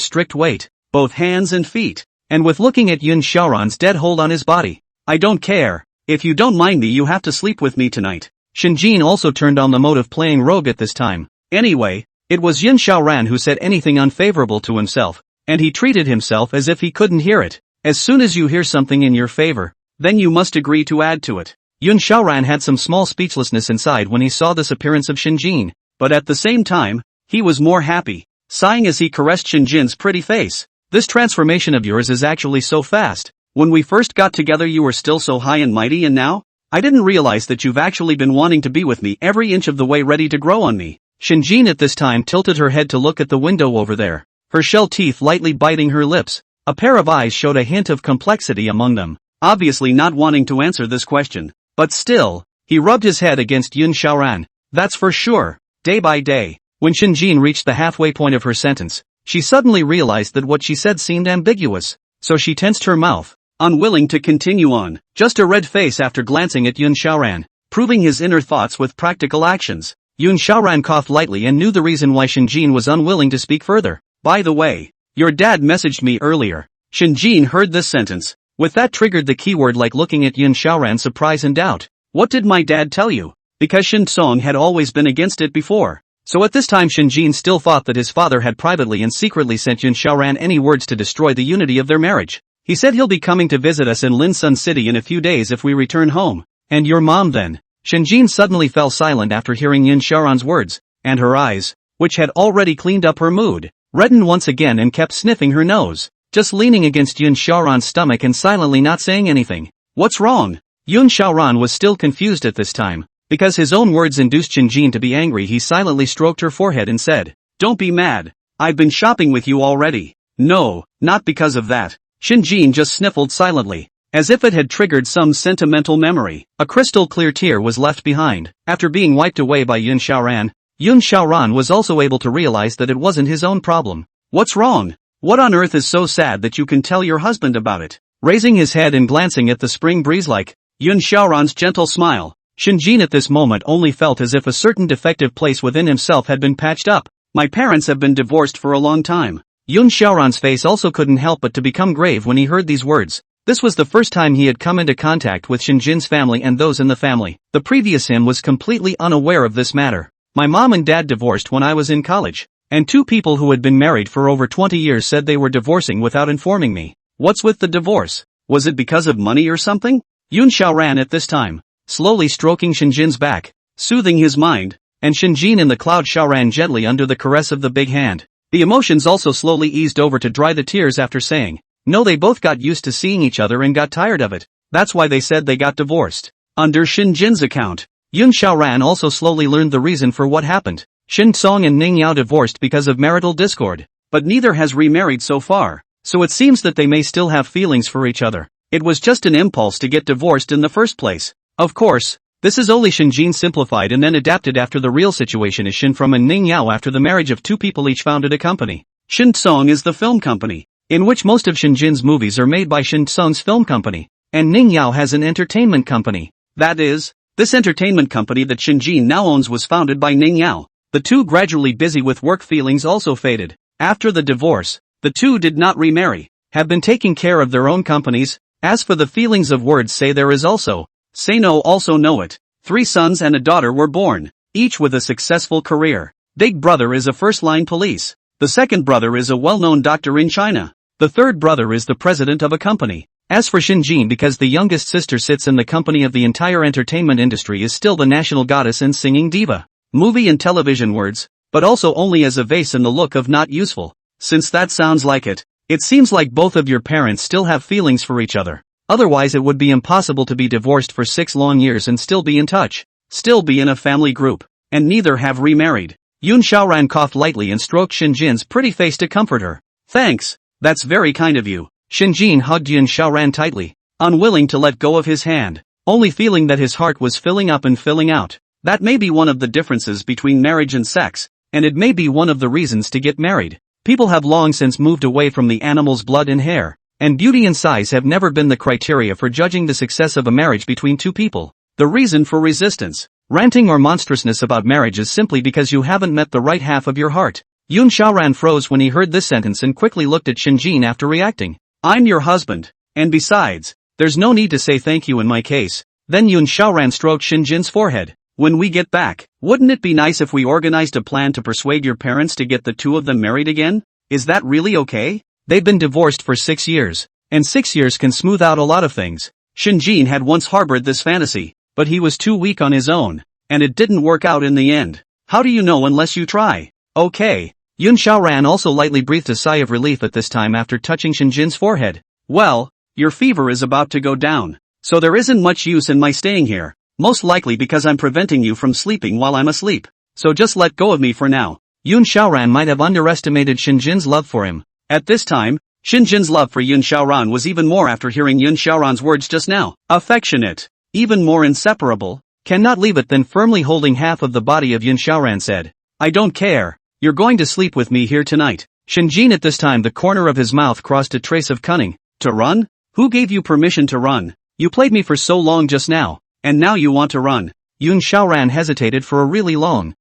S1: strict weight, both hands and feet. And with looking at Yun Xiaoran's dead hold on his body. I don't care. If you don't mind me, you have to sleep with me tonight. Shinjin also turned on the mode of playing rogue at this time. Anyway, it was Yun Xiaoran who said anything unfavorable to himself, and he treated himself as if he couldn't hear it. As soon as you hear something in your favor, then you must agree to add to it. Yun Xiaoran had some small speechlessness inside when he saw this appearance of Shinjin, but at the same time, he was more happy, sighing as he caressed Shinjin's pretty face. This transformation of yours is actually so fast. When we first got together you were still so high and mighty, and now? I didn't realize that you've actually been wanting to be with me every inch of the way, ready to grow on me. Shinjin at this time tilted her head to look at the window over there, her shell teeth lightly biting her lips. A pair of eyes showed a hint of complexity among them, obviously not wanting to answer this question. But still, he rubbed his head against Yun Xiaoran. That's for sure. Day by day, when Shinjin reached the halfway point of her sentence, she suddenly realized that what she said seemed ambiguous, so she tensed her mouth, unwilling to continue on. Just a red face after glancing at Yun Xiaoran, proving his inner thoughts with practical actions. Yun Xiaoran coughed lightly and knew the reason why Shinjin was unwilling to speak further. By the way, your dad messaged me earlier. Shinjin heard this sentence. With that triggered the keyword, like looking at Yun Xiaoran's surprise and doubt. What did my dad tell you? Because Shin Tsong had always been against it before. So at this time Shinjin still thought that his father had privately and secretly sent Yun Xiaoran any words to destroy the unity of their marriage. He said he'll be coming to visit us in Linsun City in a few days if we return home. And your mom then? Shinjin suddenly fell silent after hearing Yun Xiaoran's words, and her eyes, which had already cleaned up her mood, reddened once again and kept sniffing her nose, just leaning against Yun Xiaoran's stomach and silently not saying anything. What's wrong? Yun Xiaoran was still confused at this time. Because his own words induced Shinjin to be angry, he silently stroked her forehead and said, "Don't be mad. I've been shopping with you already." "No, not because of that." Shinjin just sniffled silently, as if it had triggered some sentimental memory. A crystal clear tear was left behind. After being wiped away by Yun Xiaoran was also able to realize that it wasn't his own problem. What's wrong? What on earth is so sad that you can tell your husband about it? Raising his head and glancing at the spring breeze like Yun Xiaoran's gentle smile, Shinjin at this moment only felt as if a certain defective place within himself had been patched up. My parents have been divorced for a long time. Yun Xiaoran's face also couldn't help but to become grave when he heard these words. This was the first time he had come into contact with Shinjin's family and those in the family. The previous him was completely unaware of this matter. My mom and dad divorced when I was in college, and 2 people who had been married for over 20 years said they were divorcing without informing me. What's with the divorce? Was it because of money or something? Yun Xiaoran at this time, slowly stroking Shinjin's back, soothing his mind, and Shinjin in the cloud Xiaoran gently under the caress of the big hand. The emotions also slowly eased over to dry the tears after saying, no, they both got used to seeing each other and got tired of it. That's why they said they got divorced. Under Shinjin's account, Yun Xiaoran also slowly learned the reason for what happened. Shin Tsong and Ning Yao divorced because of marital discord, but neither has remarried so far, so it seems that they may still have feelings for each other. It was just an impulse to get divorced in the first place. Of course, this is only Shinjin simplified and then adapted after the real situation is Shin From and Ning Yao after the marriage of 2 people each founded a company. Shin Tsong is the film company, in which most of Shinjin's movies are made by Shin Tsong's film company, and Ning Yao has an entertainment company. That is, this entertainment company that Shinjin now owns was founded by Ning Yao. The 2 gradually busy with work feelings also faded. After the divorce, the 2 did not remarry, have been taking care of their own companies. As for the feelings of words say there is also, say no also know it. 3 sons and a daughter were born, each with a successful career. Big brother is a first-line police. The second brother is a well-known doctor in China. The third brother is the president of a company. As for Shinjin, because the youngest sister sits in the company of the entire entertainment industry, is still the national goddess and singing diva. Movie and television words, but also only as a vase in the look of not useful. Since that sounds like it, it seems like both of your parents still have feelings for each other. Otherwise it would be impossible to be divorced for 6 long years and still be in touch, still be in a family group, and neither have remarried. Yun Xiaoran coughed lightly and stroked Shinjin's pretty face to comfort her. Thanks, that's very kind of you. Shinjin hugged Yun Xiaoran tightly. unwilling to let go of his hand, only feeling that his heart was filling up and filling out. That may be one of the differences between marriage and sex, and it may be one of the reasons to get married. People have long since moved away from the animal's blood and hair, and beauty and size have never been the criteria for judging the success of a marriage between two people. The reason for resistance, ranting or monstrousness about marriage is simply because you haven't met the right half of your heart. Yun Xiaoran froze when he heard this sentence and quickly looked at Shinjin after reacting. I'm your husband, and besides, there's no need to say thank you in my case. Then Yun Xiaoran stroked Shinjin's forehead. When we get back, wouldn't it be nice if we organized a plan to persuade your parents to get the two of them married again? Is that really okay? They've been divorced for 6 years, and 6 years can smooth out a lot of things. Shinjin had once harbored this fantasy, but he was too weak on his own, and it didn't work out in the end. How do you know unless you try? Okay. Yun Xiaoran also lightly breathed a sigh of relief at this time after touching Shinjin's forehead. Well, your fever is about to go down, so there isn't much use in my staying here, most likely because I'm preventing you from sleeping while I'm asleep. So just let go of me for now. Yun Xiaoran might have underestimated Shinjin's love for him. At this time, Shinjin's love for Yun Xiaoran was even more after hearing Yun Xiaoran's words just now. Affectionate, even more inseparable, cannot leave it. Then firmly holding half of the body of Yun Xiaoran said, I don't care, you're going to sleep with me here tonight. Shinjin at this time the corner of his mouth crossed a trace of cunning. To run? Who gave you permission to run? You played me for so long just now, and now you want to run. Yun Xiaoran hesitated for a really long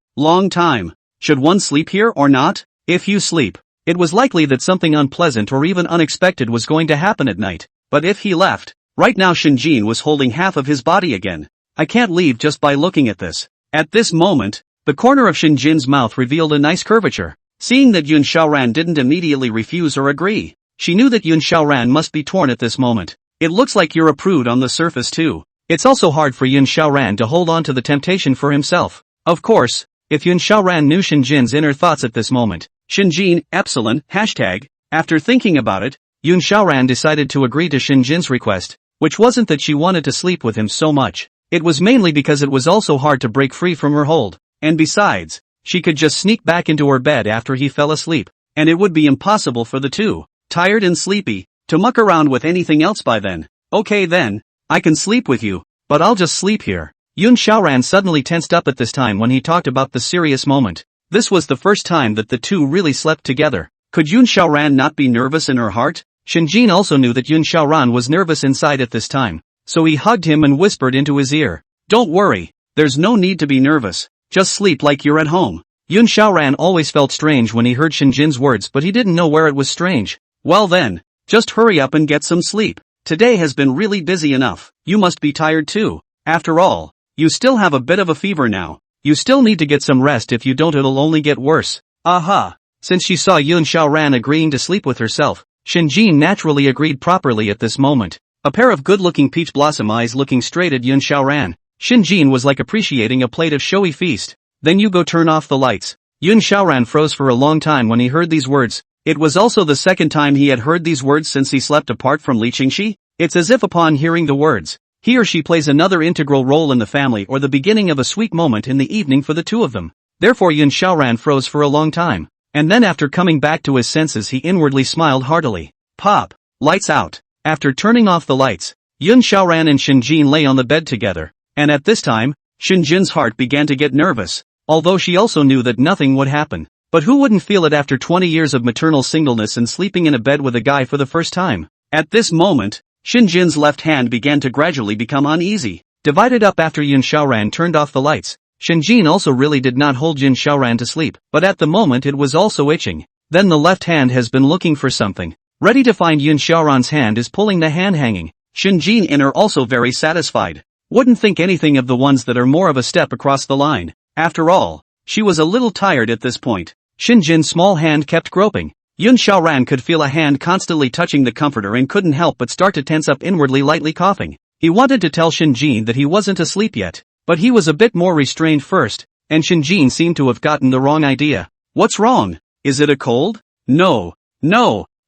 S1: time. Should one sleep here or not? If you sleep, it was likely that something unpleasant or even unexpected was going to happen at night. But if he left, right now Shinjin was holding half of his body again. I can't leave just by looking at this. At this moment, the corner of Shinjin's mouth revealed a nice curvature. Seeing that Yun Xiaoran didn't immediately refuse or agree, she knew that Yun Xiaoran must be torn at this moment. It looks like you're a prude on the surface too. It's also hard for Yun Xiaoran to hold on to the temptation for himself. Of course, if Yun Xiaoran knew Shinjin's inner thoughts at this moment. Shinjin, epsilon, hashtag. After thinking about it, Yun Xiaoran decided to agree to Shinjin's request, which wasn't that she wanted to sleep with him so much. It was mainly because it was also hard to break free from her hold, and besides, she could just sneak back into her bed after he fell asleep, and it would be impossible for the two, tired and sleepy, to muck around with anything else by then. Okay then, I can sleep with you, but I'll just sleep here. Yun Xiaoran suddenly tensed up at this time when he talked about the serious moment. This was the first time that the two really slept together. Could Yun Xiaoran not be nervous in her heart? Shinjin also knew that Yun Xiaoran was nervous inside at this time, so he hugged him and whispered into his ear. Don't worry, there's no need to be nervous, just sleep like you're at home. Yun Xiaoran always felt strange when he heard Shinjin's words, but he didn't know where it was strange. Well then, just hurry up and get some sleep. Today has been really busy enough. You must be tired too. After all, you still have a bit of a fever now. You still need to get some rest. If you don't, it'll only get worse. Aha! Since she saw Yun Xiaoran agreeing to sleep with herself, Shinjin naturally agreed properly at this moment. A pair of good-looking peach blossom eyes looking straight at Yun Xiaoran, Shinjin was like appreciating a plate of showy feast. Then you go turn off the lights. Yun Xiaoran froze for a long time when he heard these words. It was also the second time he had heard these words since he slept apart from Li Qingxi. It's as if upon hearing the words, he or she plays another integral role in the family or the beginning of a sweet moment in the evening for the two of them. Therefore Yun Xiaoran froze for a long time, and then after coming back to his senses he inwardly smiled heartily. Pop! Lights out! After turning off the lights, Yun Xiaoran and Shinjin lay on the bed together, and at this time, Shinjin's heart began to get nervous, although she also knew that nothing would happen. But who wouldn't feel it after 20 years of maternal singleness and sleeping in a bed with a guy for the first time? At this moment, Shinjin's left hand began to gradually become uneasy, divided up after Yun Xiaoran turned off the lights. Shinjin also really did not hold Yun Xiaoran to sleep, but at the moment it was also itching. Then the left hand has been looking for something, ready to find. Yun Xiaoran's hand is pulling the hand hanging. Shinjin inner also very satisfied. Wouldn't think anything of the ones that are more of a step across the line. After all, she was a little tired at this point. Shinjin's small hand kept groping. Yun Xiaoran could feel a hand constantly touching the comforter and couldn't help but start to tense up inwardly, lightly coughing. He wanted to tell Shinjin that he wasn't asleep yet, but he was a bit more restrained first, and Shinjin seemed to have gotten the wrong idea. What's wrong? Is it a cold? No.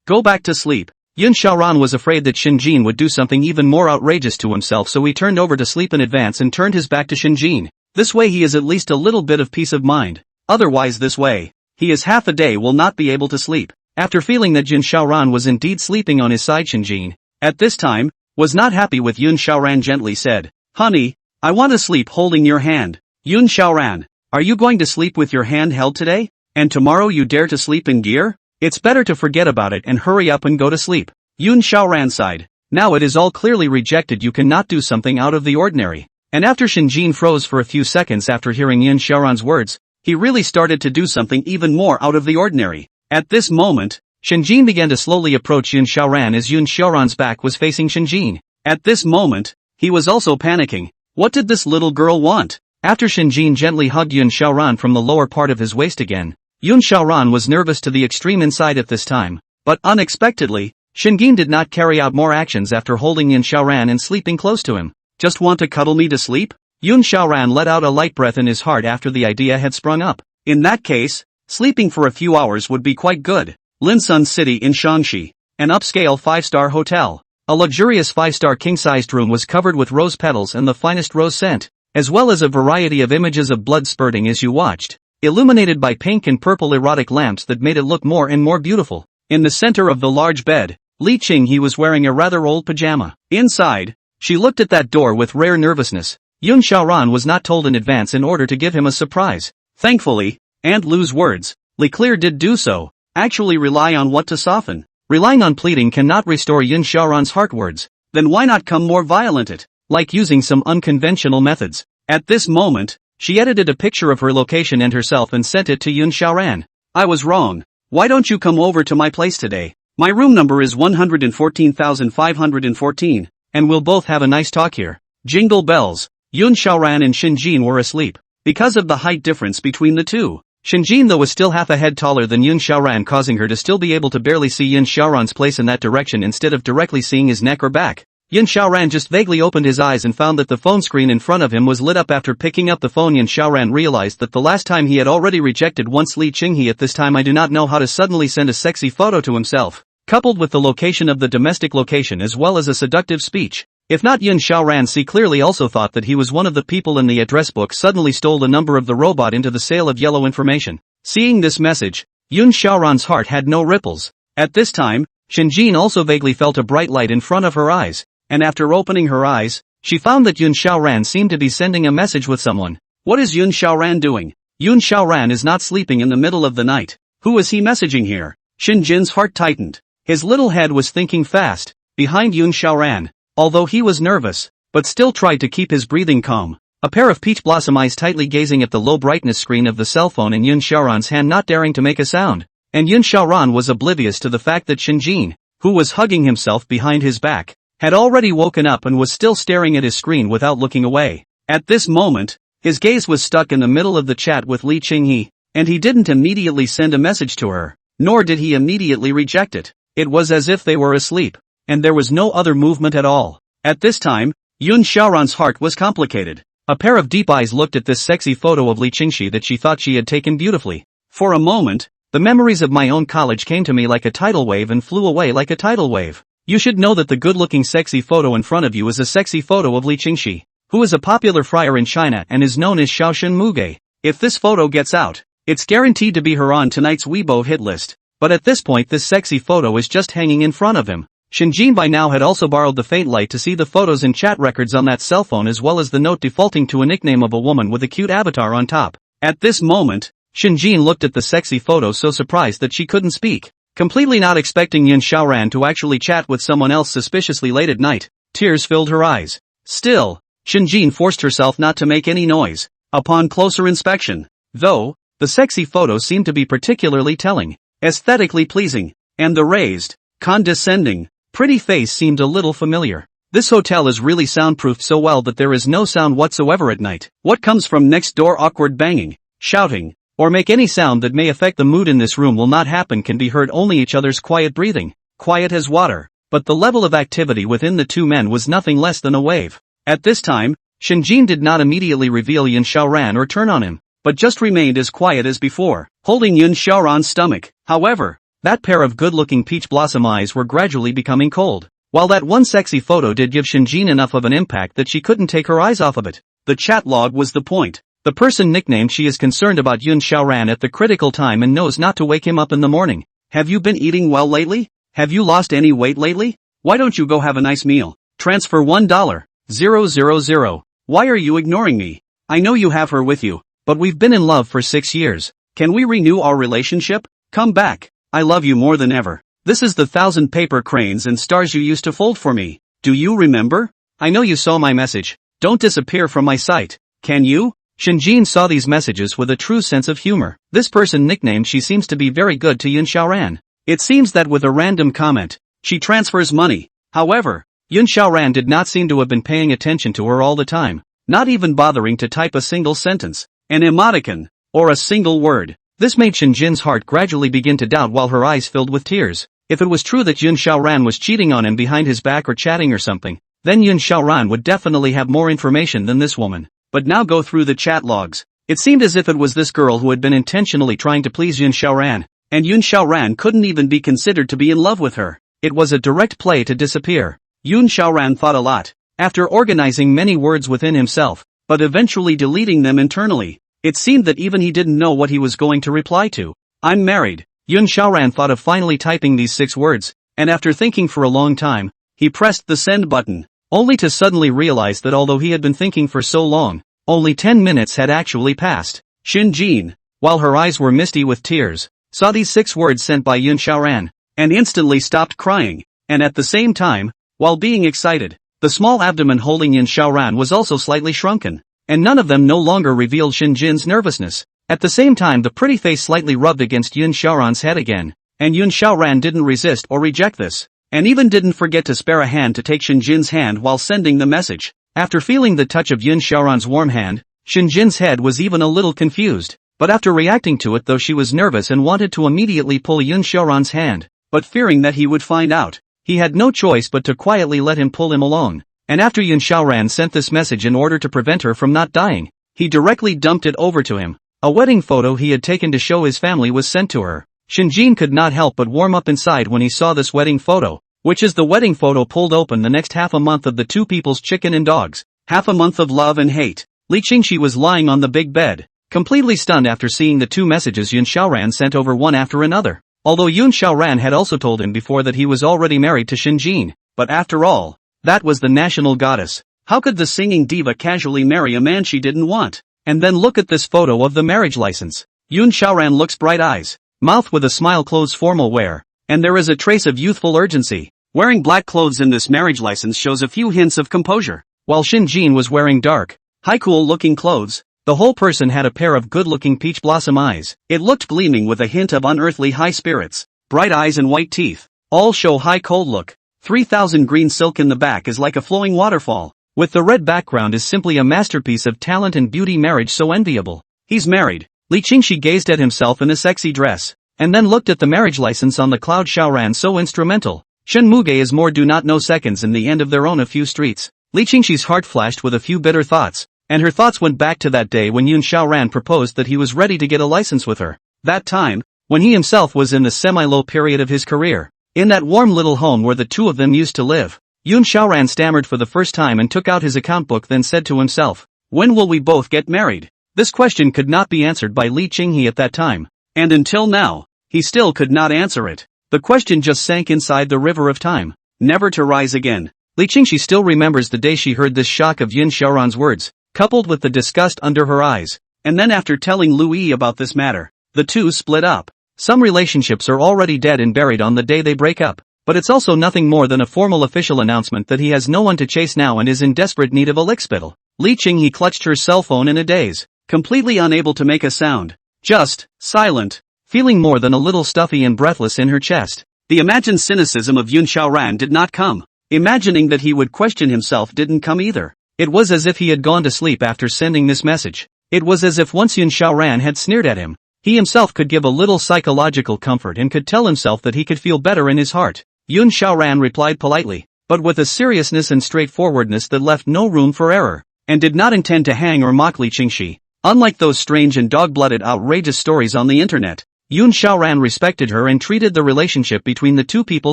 S1: Go back to sleep. Yun Xiaoran was afraid that Shinjin would do something even more outrageous to himself, so he turned over to sleep in advance and turned his back to Shinjin. This way he has at least a little bit of peace of mind. Otherwise this way, he is half a day will not be able to sleep. After feeling that Yun Xiaoran was indeed sleeping on his side, Shinjin, at this time, was not happy with Yun Xiaoran gently said, "Honey, I want to sleep holding your hand." Yun Xiaoran, are you going to sleep with your hand held today? And tomorrow you dare to sleep in gear? It's better to forget about it and hurry up and go to sleep. Yun Xiaoran sighed. Now it is all clearly rejected, you cannot do something out of the ordinary. And after Shinjin froze for a few seconds after hearing Yun Xiaoran's words, he really started to do something even more out of the ordinary. At this moment, Shinjin began to slowly approach Yun Xiaoran as Yun Xiaoran's back was facing Shinjin. At this moment, he was also panicking. What did this little girl want? After Shinjin gently hugged Yun Xiaoran from the lower part of his waist again, Yun Xiaoran was nervous to the extreme inside at this time, but unexpectedly, Shinjin did not carry out more actions after holding Yun Xiaoran and sleeping close to him. Just want to cuddle me to sleep? Yun Xiaoran let out a light breath in his heart after the idea had sprung up. In that case, sleeping for a few hours would be quite good. Linsun City in Shaanxi, an upscale 5-star hotel. A luxurious 5-star king-sized room was covered with rose petals and the finest rose scent, as well as a variety of images of blood spurting as you watched, illuminated by pink and purple erotic lamps that made it look more and more beautiful. In the center of the large bed, Li Qinghe was wearing a rather old pajama. Inside, she looked at that door with rare nervousness. Yun Xiaoran was not told in advance in order to give him a surprise. Thankfully, Aunt Lu's words, Li Clear did do so, actually rely on what to soften. Relying on pleading cannot restore Yun Xiaoran's heart words. Then why not come more violent it? Like using some unconventional methods. At this moment, she edited a picture of her location and herself and sent it to Yun Xiaoran. I was wrong. Why don't you come over to my place today? My room number is 114,514, and we'll both have a nice talk here. Jingle bells. Yun Xiaoran and Shinjin were asleep. Because of the height difference between the two, Shinjin though was still half a head taller than Yun Xiaoran, causing her to still be able to barely see Yun Xiaoran's place in that direction instead of directly seeing his neck or back. Yun Xiaoran just vaguely opened his eyes and found that the phone screen in front of him was lit up. After picking up the phone, Yun Xiaoran realized that the last time he had already rejected once Li Qinghe. At this time I do not know how to suddenly send a sexy photo to himself, coupled with the location of the domestic location as well as a seductive speech. If not, Yun Xiaoran clearly also thought that he was one of the people in the address book suddenly stole the number of the robot into the sale of yellow information. Seeing this message, Yun Xiaoran's heart had no ripples. At this time, Shinjin also vaguely felt a bright light in front of her eyes, and after opening her eyes, she found that Yun Xiaoran seemed to be sending a message with someone. What is Yun Xiaoran doing? Yun Xiaoran is not sleeping in the middle of the night. Who is he messaging here? Shinjin's heart tightened. His little head was thinking fast, behind Yun Xiaoran. Although he was nervous, but still tried to keep his breathing calm. A pair of peach blossom eyes tightly gazing at the low brightness screen of the cell phone in Yun Xiaoran's hand, not daring to make a sound. And Yun Xiaoran was oblivious to the fact that Shinjin, who was hugging himself behind his back, had already woken up and was still staring at his screen without looking away. At this moment, his gaze was stuck in the middle of the chat with Li Qinghe, and he didn't immediately send a message to her, nor did he immediately reject it. It was as if they were asleep, and there was no other movement at all. At this time, Yun Xiaoran's heart was complicated. A pair of deep eyes looked at this sexy photo of Li Qinghe that she thought she had taken beautifully. For a moment, the memories of my own college came to me like a tidal wave and flew away like a tidal wave. You should know that the good-looking sexy photo in front of you is a sexy photo of Li Qinghe, who is a popular friar in China and is known as Shaoshan Muge. If this photo gets out, it's guaranteed to be her on tonight's Weibo hit list. But at this point this sexy photo is just hanging in front of him. Shinjin by now had also borrowed the faint light to see the photos and chat records on that cell phone as well as the note defaulting to a nickname of a woman with a cute avatar on top. At this moment, Shinjin looked at the sexy photo so surprised that she couldn't speak. Completely not expecting Yun Xiaoran to actually chat with someone else suspiciously late at night, tears filled her eyes. Still, Shinjin forced herself not to make any noise. Upon closer inspection, though, the sexy photo seemed to be particularly telling, aesthetically pleasing, and the raised, condescending, pretty face seemed a little familiar. This hotel is really soundproofed so well that there is no sound whatsoever at night. What comes from next door, awkward banging, shouting, or make any sound that may affect the mood in this room will not happen, can be heard only each other's quiet breathing, quiet as water. But the level of activity within the two men was nothing less than a wave. At this time, Shinjin did not immediately reveal Yun Xiaoran or turn on him, but just remained as quiet as before, holding Yun Xiaoran's stomach. However, that pair of good-looking peach blossom eyes were gradually becoming cold. While that one sexy photo did give Shinjin enough of an impact that she couldn't take her eyes off of it, the chat log was the point. The person nicknamed she is concerned about Yun Xiaoran at the critical time and knows not to wake him up in the morning. Have you been eating well lately? Have you lost any weight lately? Why don't you go have a nice meal? Transfer $1,000. Why are you ignoring me? I know you have her with you, but we've been in love for 6 years. Can we renew our relationship? Come back. I love you more than ever. This is the 1,000 paper cranes and stars you used to fold for me. Do you remember? I know you saw my message. Don't disappear from my sight. Can you? Shinjin saw these messages with a true sense of humor. This person nicknamed she seems to be very good to Yun Xiaoran. It seems that with a random comment, she transfers money. However, Yun Xiaoran did not seem to have been paying attention to her all the time, not even bothering to type a single sentence, an emoticon, or a single word. This made Shinjin's heart gradually begin to doubt while her eyes filled with tears. If it was true that Yun Xiaoran was cheating on him behind his back or chatting or something, then Yun Xiaoran would definitely have more information than this woman. But now go through the chat logs. It seemed as if it was this girl who had been intentionally trying to please Yun Xiaoran, and Yun Xiaoran couldn't even be considered to be in love with her. It was a direct play to disappear. Yun Xiaoran thought a lot, after organizing many words within himself, but eventually deleting them internally. It seemed that even he didn't know what he was going to reply to. I'm married. Yun Xiaoran thought of finally typing these 6 words, and after thinking for a long time, he pressed the send button, only to suddenly realize that although he had been thinking for so long, only 10 minutes had actually passed. Shinjin, while her eyes were misty with tears, saw these 6 words sent by Yun Xiaoran, and instantly stopped crying, and at the same time, while being excited, the small abdomen holding Yun Xiaoran was also slightly shrunken, and none of them no longer revealed Shinjin's nervousness. At the same time the pretty face slightly rubbed against Yun Xiaoran's head again, and Yun Xiaoran didn't resist or reject this, and even didn't forget to spare a hand to take Shinjin's hand while sending the message. After feeling the touch of Yun Xiaoran's warm hand, Shinjin's head was even a little confused, but after reacting to it though she was nervous and wanted to immediately pull Yun Xiaoran's hand, but fearing that he would find out, he had no choice but to quietly let him pull him along, and after Yun Xiaoran sent this message in order to prevent her from not dying, he directly dumped it over to him. A wedding photo he had taken to show his family was sent to her. Shinjin could not help but warm up inside when he saw this wedding photo, which is the wedding photo pulled open the next half a month of the two people's chicken and dogs, half a month of love and hate. Li Qingxi was lying on the big bed, completely stunned after seeing the 2 messages Yun Xiaoran sent over one after another. Although Yun Xiaoran had also told him before that he was already married to Shinjin, but after all, that was the national goddess. How could the singing diva casually marry a man she didn't want? And then look at this photo of the marriage license. Yun Xiaoran looks bright eyes, mouth with a smile, clothes formal wear, and there is a trace of youthful urgency. Wearing black clothes in this marriage license shows a few hints of composure. While Shinjin was wearing dark, high cool looking clothes, the whole person had a pair of good looking peach blossom eyes. It looked gleaming with a hint of unearthly high spirits. Bright eyes and white teeth, all show high cold look. 3,000 green silk in the back is like a flowing waterfall. With the red background is simply a masterpiece of talent and beauty. Marriage so enviable. He's married. Li Qingxi gazed at himself in a sexy dress, and then looked at the marriage license on the cloud. Xiaoran so instrumental. Shen Muge is more do not know seconds in the end of their own a few streets. Li Qingxi's heart flashed with a few bitter thoughts, and her thoughts went back to that day when Yun Xiaoran proposed that he was ready to get a license with her. That time, when he himself was in the semi-low period of his career, in that warm little home where the two of them used to live. Yun Xiaoran stammered for the first time and took out his account book, then said to himself, "When will we both get married?" This question could not be answered by Li Qinghe at that time, and until now, he still could not answer it. The question just sank inside the river of time, never to rise again. Li Qingxi still remembers the day she heard this shock of Yun Xiaoran's words, coupled with the disgust under her eyes, and then after telling Lu Yi about this matter, the two split up. Some relationships are already dead and buried on the day they break up, but it's also nothing more than a formal official announcement that he has no one to chase now and is in desperate need of a lickspittle. Li Qinghe clutched her cell phone in a daze, completely unable to make a sound, just silent, feeling more than a little stuffy and breathless in her chest. The imagined cynicism of Yun Xiaoran did not come. Imagining that he would question himself didn't come either. It was as if he had gone to sleep after sending this message. It was as if once Yun Xiaoran had sneered at him, he himself could give a little psychological comfort and could tell himself that he could feel better in his heart. Yun Xiaoran replied politely, but with a seriousness and straightforwardness that left no room for error, and did not intend to hang or mock Li Qingxi. Unlike those strange and dog-blooded outrageous stories on the internet, Yun Xiaoran respected her and treated the relationship between the two people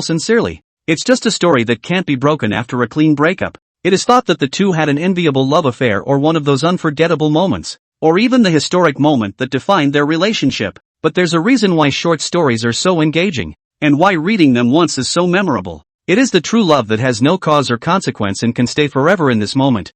S1: sincerely. It's just a story that can't be broken after a clean breakup. It is thought that the two had an enviable love affair or one of those unforgettable moments, or even the historic moment that defined their relationship. But there's a reason why short stories are so engaging, and why reading them once is so memorable. It is the true love that has no cause or consequence and can stay forever in this moment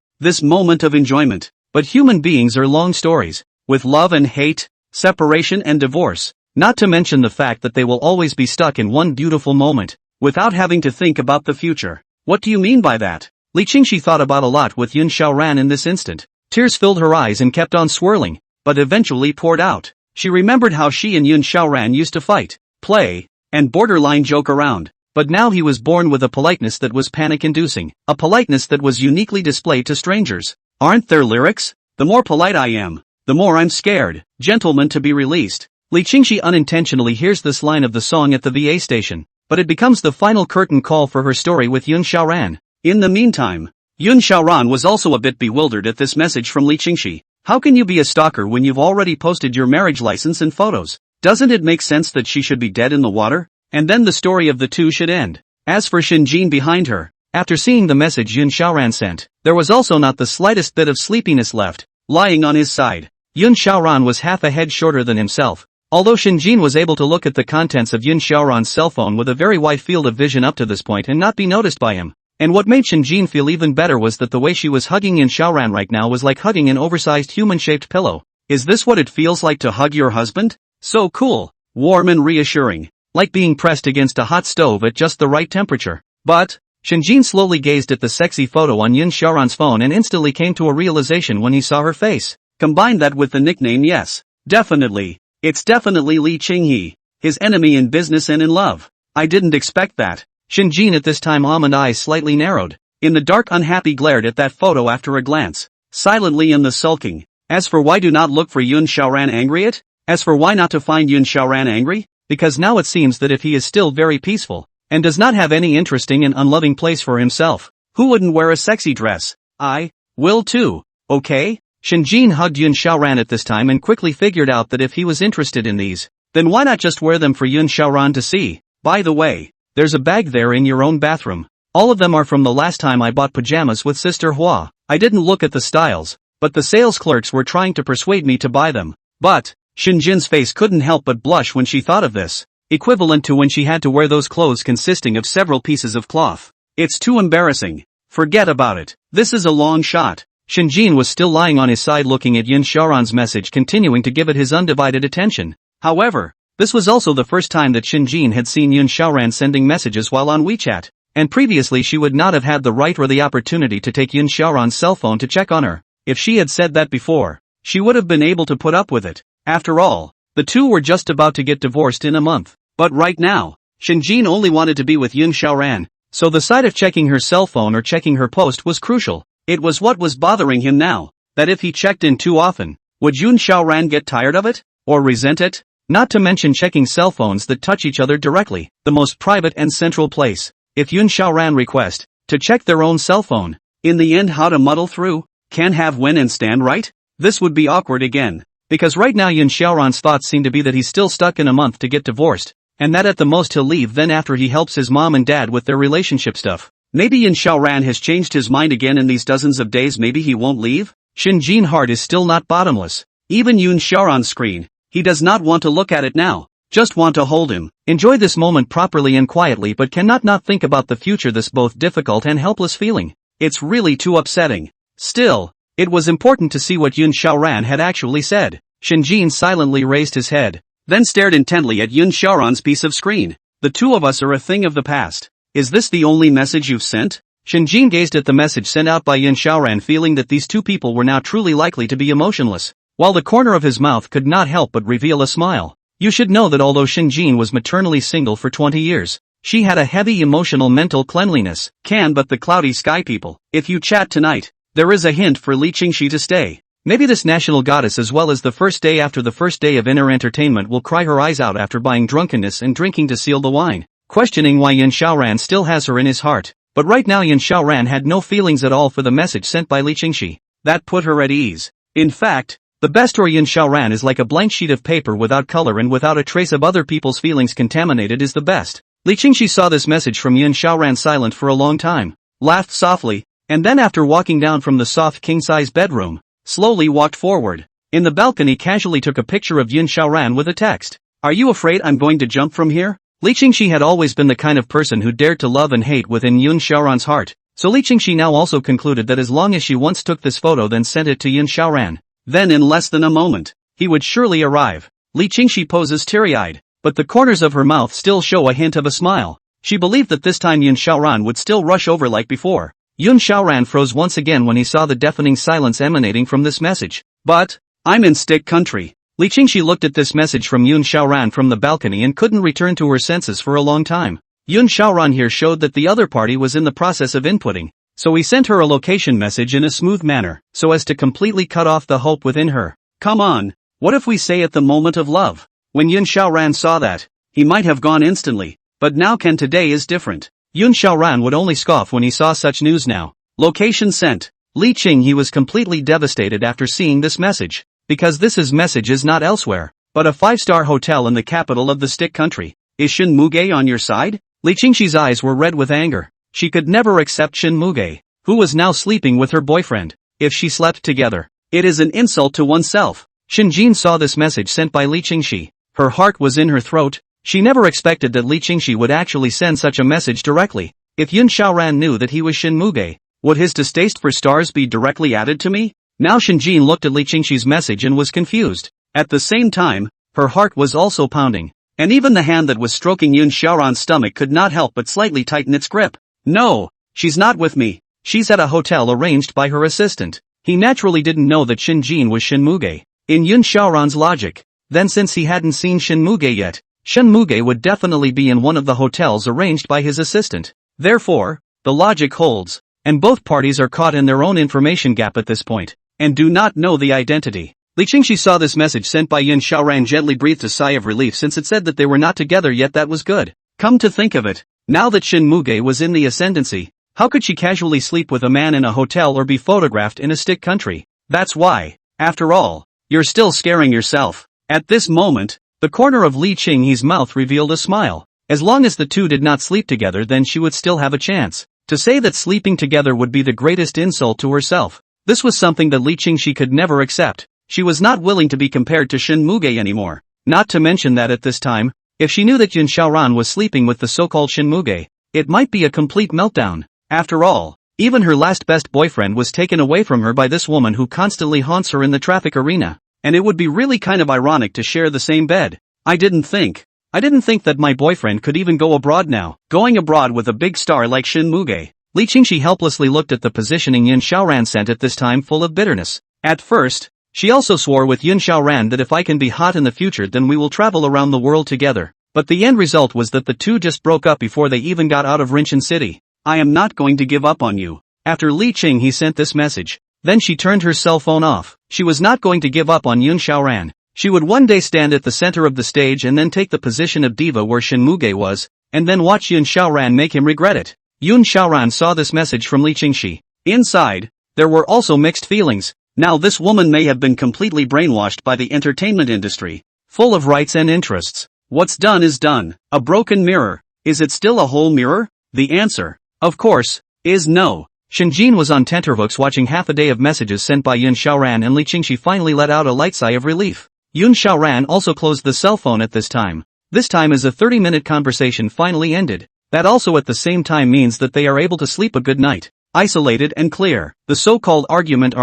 S1: of enjoyment. But human beings are long stories, with love and hate, separation and divorce, not to mention the fact that they will always be stuck in one beautiful moment, without having to think about the future. What do you mean by that? Li Qingxi thought about a lot with Yun Xiaoran in this instant. Tears filled her eyes and kept on swirling, but eventually poured out. She remembered how she and Yun Xiaoran used to fight, play, and borderline joke around. But now he was born with a politeness that was panic-inducing, a politeness that was uniquely displayed to strangers. Aren't there lyrics? The more polite I am, the more I'm scared. Gentlemen to be released. Li Qingxi unintentionally hears this line of the song at the VA station, but it becomes the final curtain call for her story with Yun Xiaoran. In the meantime, Yun Xiaoran was also a bit bewildered at this message from Li Qingxi. How can you be a stalker when you've already posted your marriage license and photos? Doesn't it make sense that she should be dead in the water? And then the story of the two should end. As for Shinjin behind her, after seeing the message Yun Xiaoran sent, there was also not the slightest bit of sleepiness left, lying on his side. Yun Xiaoran was half a head shorter than himself. Although Shinjin was able to look at the contents of Yun Xiaoran's cell phone with a very wide field of vision up to this point and not be noticed by him. And what made Shinjin feel even better was that the way she was hugging Yun Xiaoran right now was like hugging an oversized human-shaped pillow. Is this what it feels like to hug your husband? So cool, warm and reassuring. Like being pressed against a hot stove at just the right temperature. But, Shinjin slowly gazed at the sexy photo on Yun Xiaoran's phone and instantly came to a realization when he saw her face. Combine that with the nickname, yes. Definitely. It's definitely Li Qinghe, his enemy in business and in love. I didn't expect that. Shinjin at this time almond eyes slightly narrowed. In the dark unhappy glared at that photo after a glance. Silently in the sulking. As for why do not look for Yun Xiaoran angry it? As for why not to find Yun Xiaoran angry? Because now it seems that if he is still very peaceful, and does not have any interesting and unloving place for himself, who wouldn't wear a sexy dress? I will too, okay? Shinjin hugged Yun Xiaoran at this time and quickly figured out that if he was interested in these, then why not just wear them for Yun Xiaoran to see? By the way, there's a bag there in your own bathroom. All of them are from the last time I bought pajamas with Sister Hua. I didn't look at the styles, but the sales clerks were trying to persuade me to buy them. But, Shinjin's face couldn't help but blush when she thought of this, equivalent to when she had to wear those clothes consisting of several pieces of cloth. It's too embarrassing. Forget about it. This is a long shot. Shinjin was still lying on his side looking at Yun Xiaoran's message, continuing to give it his undivided attention. However, this was also the first time that Shinjin had seen Yun Xiaoran sending messages while on WeChat, and previously she would not have had the right or the opportunity to take Yun Xiaoran's cell phone to check on her. If she had said that before, she would have been able to put up with it. After all, the two were just about to get divorced in a month. But right now, Shinjin only wanted to be with Yun Xiaoran, so the sight of checking her cell phone or checking her post was crucial. It was what was bothering him now, that if he checked in too often, would Yun Xiaoran get tired of it? Or resent it? Not to mention checking cell phones that touch each other directly, the most private and central place. If Yun Xiaoran request to check their own cell phone, in the end how to muddle through? Can have win and stand right? This would be awkward again. Because right now Yun Xiaoran's thoughts seem to be that he's still stuck in a month to get divorced, and that at the most he'll leave then after he helps his mom and dad with their relationship stuff. Maybe Yun Xiaoran has changed his mind again in these dozens of days, maybe he won't leave? Shinjin's heart is still not bottomless. Even Yun Xiaoran's screen, he does not want to look at it now, just want to hold him, enjoy this moment properly and quietly, but cannot not think about the future, this both difficult and helpless feeling. It's really too upsetting. Still, it was important to see what Yun Xiaoran had actually said. Shinjin silently raised his head, then stared intently at Yun Xiaoran's piece of screen. The two of us are a thing of the past. Is this the only message you've sent? Shinjin gazed at the message sent out by Yun Xiaoran, feeling that these two people were now truly likely to be emotionless, while the corner of his mouth could not help but reveal a smile. You should know that although Shinjin was maternally single for 20 years, she had a heavy emotional mental cleanliness. Can but the cloudy sky people. If you chat tonight, there is a hint for Li Qingxi to stay. Maybe this national goddess, as well as the first day after the first day of inner entertainment, will cry her eyes out after buying drunkenness and drinking to seal the wine, questioning why Yun Xiaoran still has her in his heart. But right now Yun Xiaoran had no feelings at all for the message sent by Li Qingxi. That put her at ease. In fact, the best or Yun Xiaoran is like a blank sheet of paper without color and without a trace of other people's feelings contaminated is the best. Li Qingxi saw this message from Yun Xiaoran silent for a long time, laughed softly, and then after walking down from the soft king-size bedroom, slowly walked forward. In the balcony casually took a picture of Yun Xiaoran with a text. Are you afraid I'm going to jump from here? Li Qingxi had always been the kind of person who dared to love and hate within Yun Xiaoran's heart, so Li Qingxi now also concluded that as long as she once took this photo then sent it to Yun Xiaoran, then in less than a moment, he would surely arrive. Li Qingxi poses teary-eyed, but the corners of her mouth still show a hint of a smile. She believed that this time Yun Xiaoran would still rush over like before. Yun Xiaoran froze once again when he saw the deafening silence emanating from this message. But, I'm in stick country. Li Qingxi looked at this message from Yun Xiaoran from the balcony and couldn't return to her senses for a long time. Yun Xiaoran here showed that the other party was in the process of inputting, so he sent her a location message in a smooth manner, so as to completely cut off the hope within her. Come on, what if we say at the moment of love? When Yun Xiaoran saw that, he might have gone instantly, but now today is different. Yun Xiaoran would only scoff when he saw such news now. Location sent. Li Qing he was completely devastated after seeing this message, because this message is not elsewhere, but a 5-star hotel in the capital of the stick country. Is Shin Muge on your side? Li Qingxi's eyes were red with anger. She could never accept Shin Muge, who was now sleeping with her boyfriend, if she slept together. It is an insult to oneself. Shin Jin saw this message sent by Li Qingxi. Her heart was in her throat. She never expected that Li Qingxi would actually send such a message directly. If Yun Xiaoran knew that he was Shin Muge, would his distaste for stars be directly added to me? Now Shin Jin looked at Li Qingxi's message and was confused. At the same time, her heart was also pounding, and even the hand that was stroking Yun Xiaoran's stomach could not help but slightly tighten its grip. No, she's not with me. She's at a hotel arranged by her assistant. He naturally didn't know that Shin Jin was Shin Muge. In Yun Xiaoran's logic, then since he hadn't seen Shin Muge yet, Shin Muge would definitely be in one of the hotels arranged by his assistant. Therefore, the logic holds, and both parties are caught in their own information gap at this point, and do not know the identity. Li Qingxi saw this message sent by Yun Xiaoran, gently breathed a sigh of relief since it said that they were not together yet. That was good. Come to think of it, now that Shin Muge was in the ascendancy, how could she casually sleep with a man in a hotel or be photographed in a stick country? That's why, after all, you're still scaring yourself. At this moment, the corner of Li Qingxi's mouth revealed a smile. As long as the two did not sleep together, then she would still have a chance. To say that sleeping together would be the greatest insult to herself, this was something that Li Qingxi could never accept. She was not willing to be compared to Shin Muge anymore. Not to mention that at this time, if she knew that Yun Xiaoran was sleeping with the so-called Shin Muge, it might be a complete meltdown. After all, even her last best boyfriend was taken away from her by this woman who constantly haunts her in the traffic arena, and it would be really kind of ironic to share the same bed. I didn't think that my boyfriend could even go abroad now. Going abroad with a big star like Shin Muge. Li Qingxi helplessly looked at the positioning Yun Xiaoran sent at this time, full of bitterness. At first, she also swore with Yun Xiaoran that if I can be hot in the future then we will travel around the world together. But the end result was that the two just broke up before they even got out of Rinchin City. I am not going to give up on you. After Li Qing he sent this message. Then she turned her cell phone off. She was not going to give up on Yun Xiaoran. She would one day stand at the center of the stage and then take the position of diva where Shin Muge was, and then watch Yun Xiaoran make him regret it. Yun Xiaoran saw this message from Li Qingxi. Inside, there were also mixed feelings. Now this woman may have been completely brainwashed by the entertainment industry, full of rights and interests. What's done is done. A broken mirror. Is it still a whole mirror? The answer, of course, is no. Shin Jin was on tenterhooks watching half a day of messages sent by Yun Xiaoran, and Li Qingxi finally let out a light sigh of relief. Yun Xiaoran also closed the cell phone at this time. This time as a 30-minute conversation finally ended. That also at the same time means that they are able to sleep a good night, isolated and clear. The so-called argument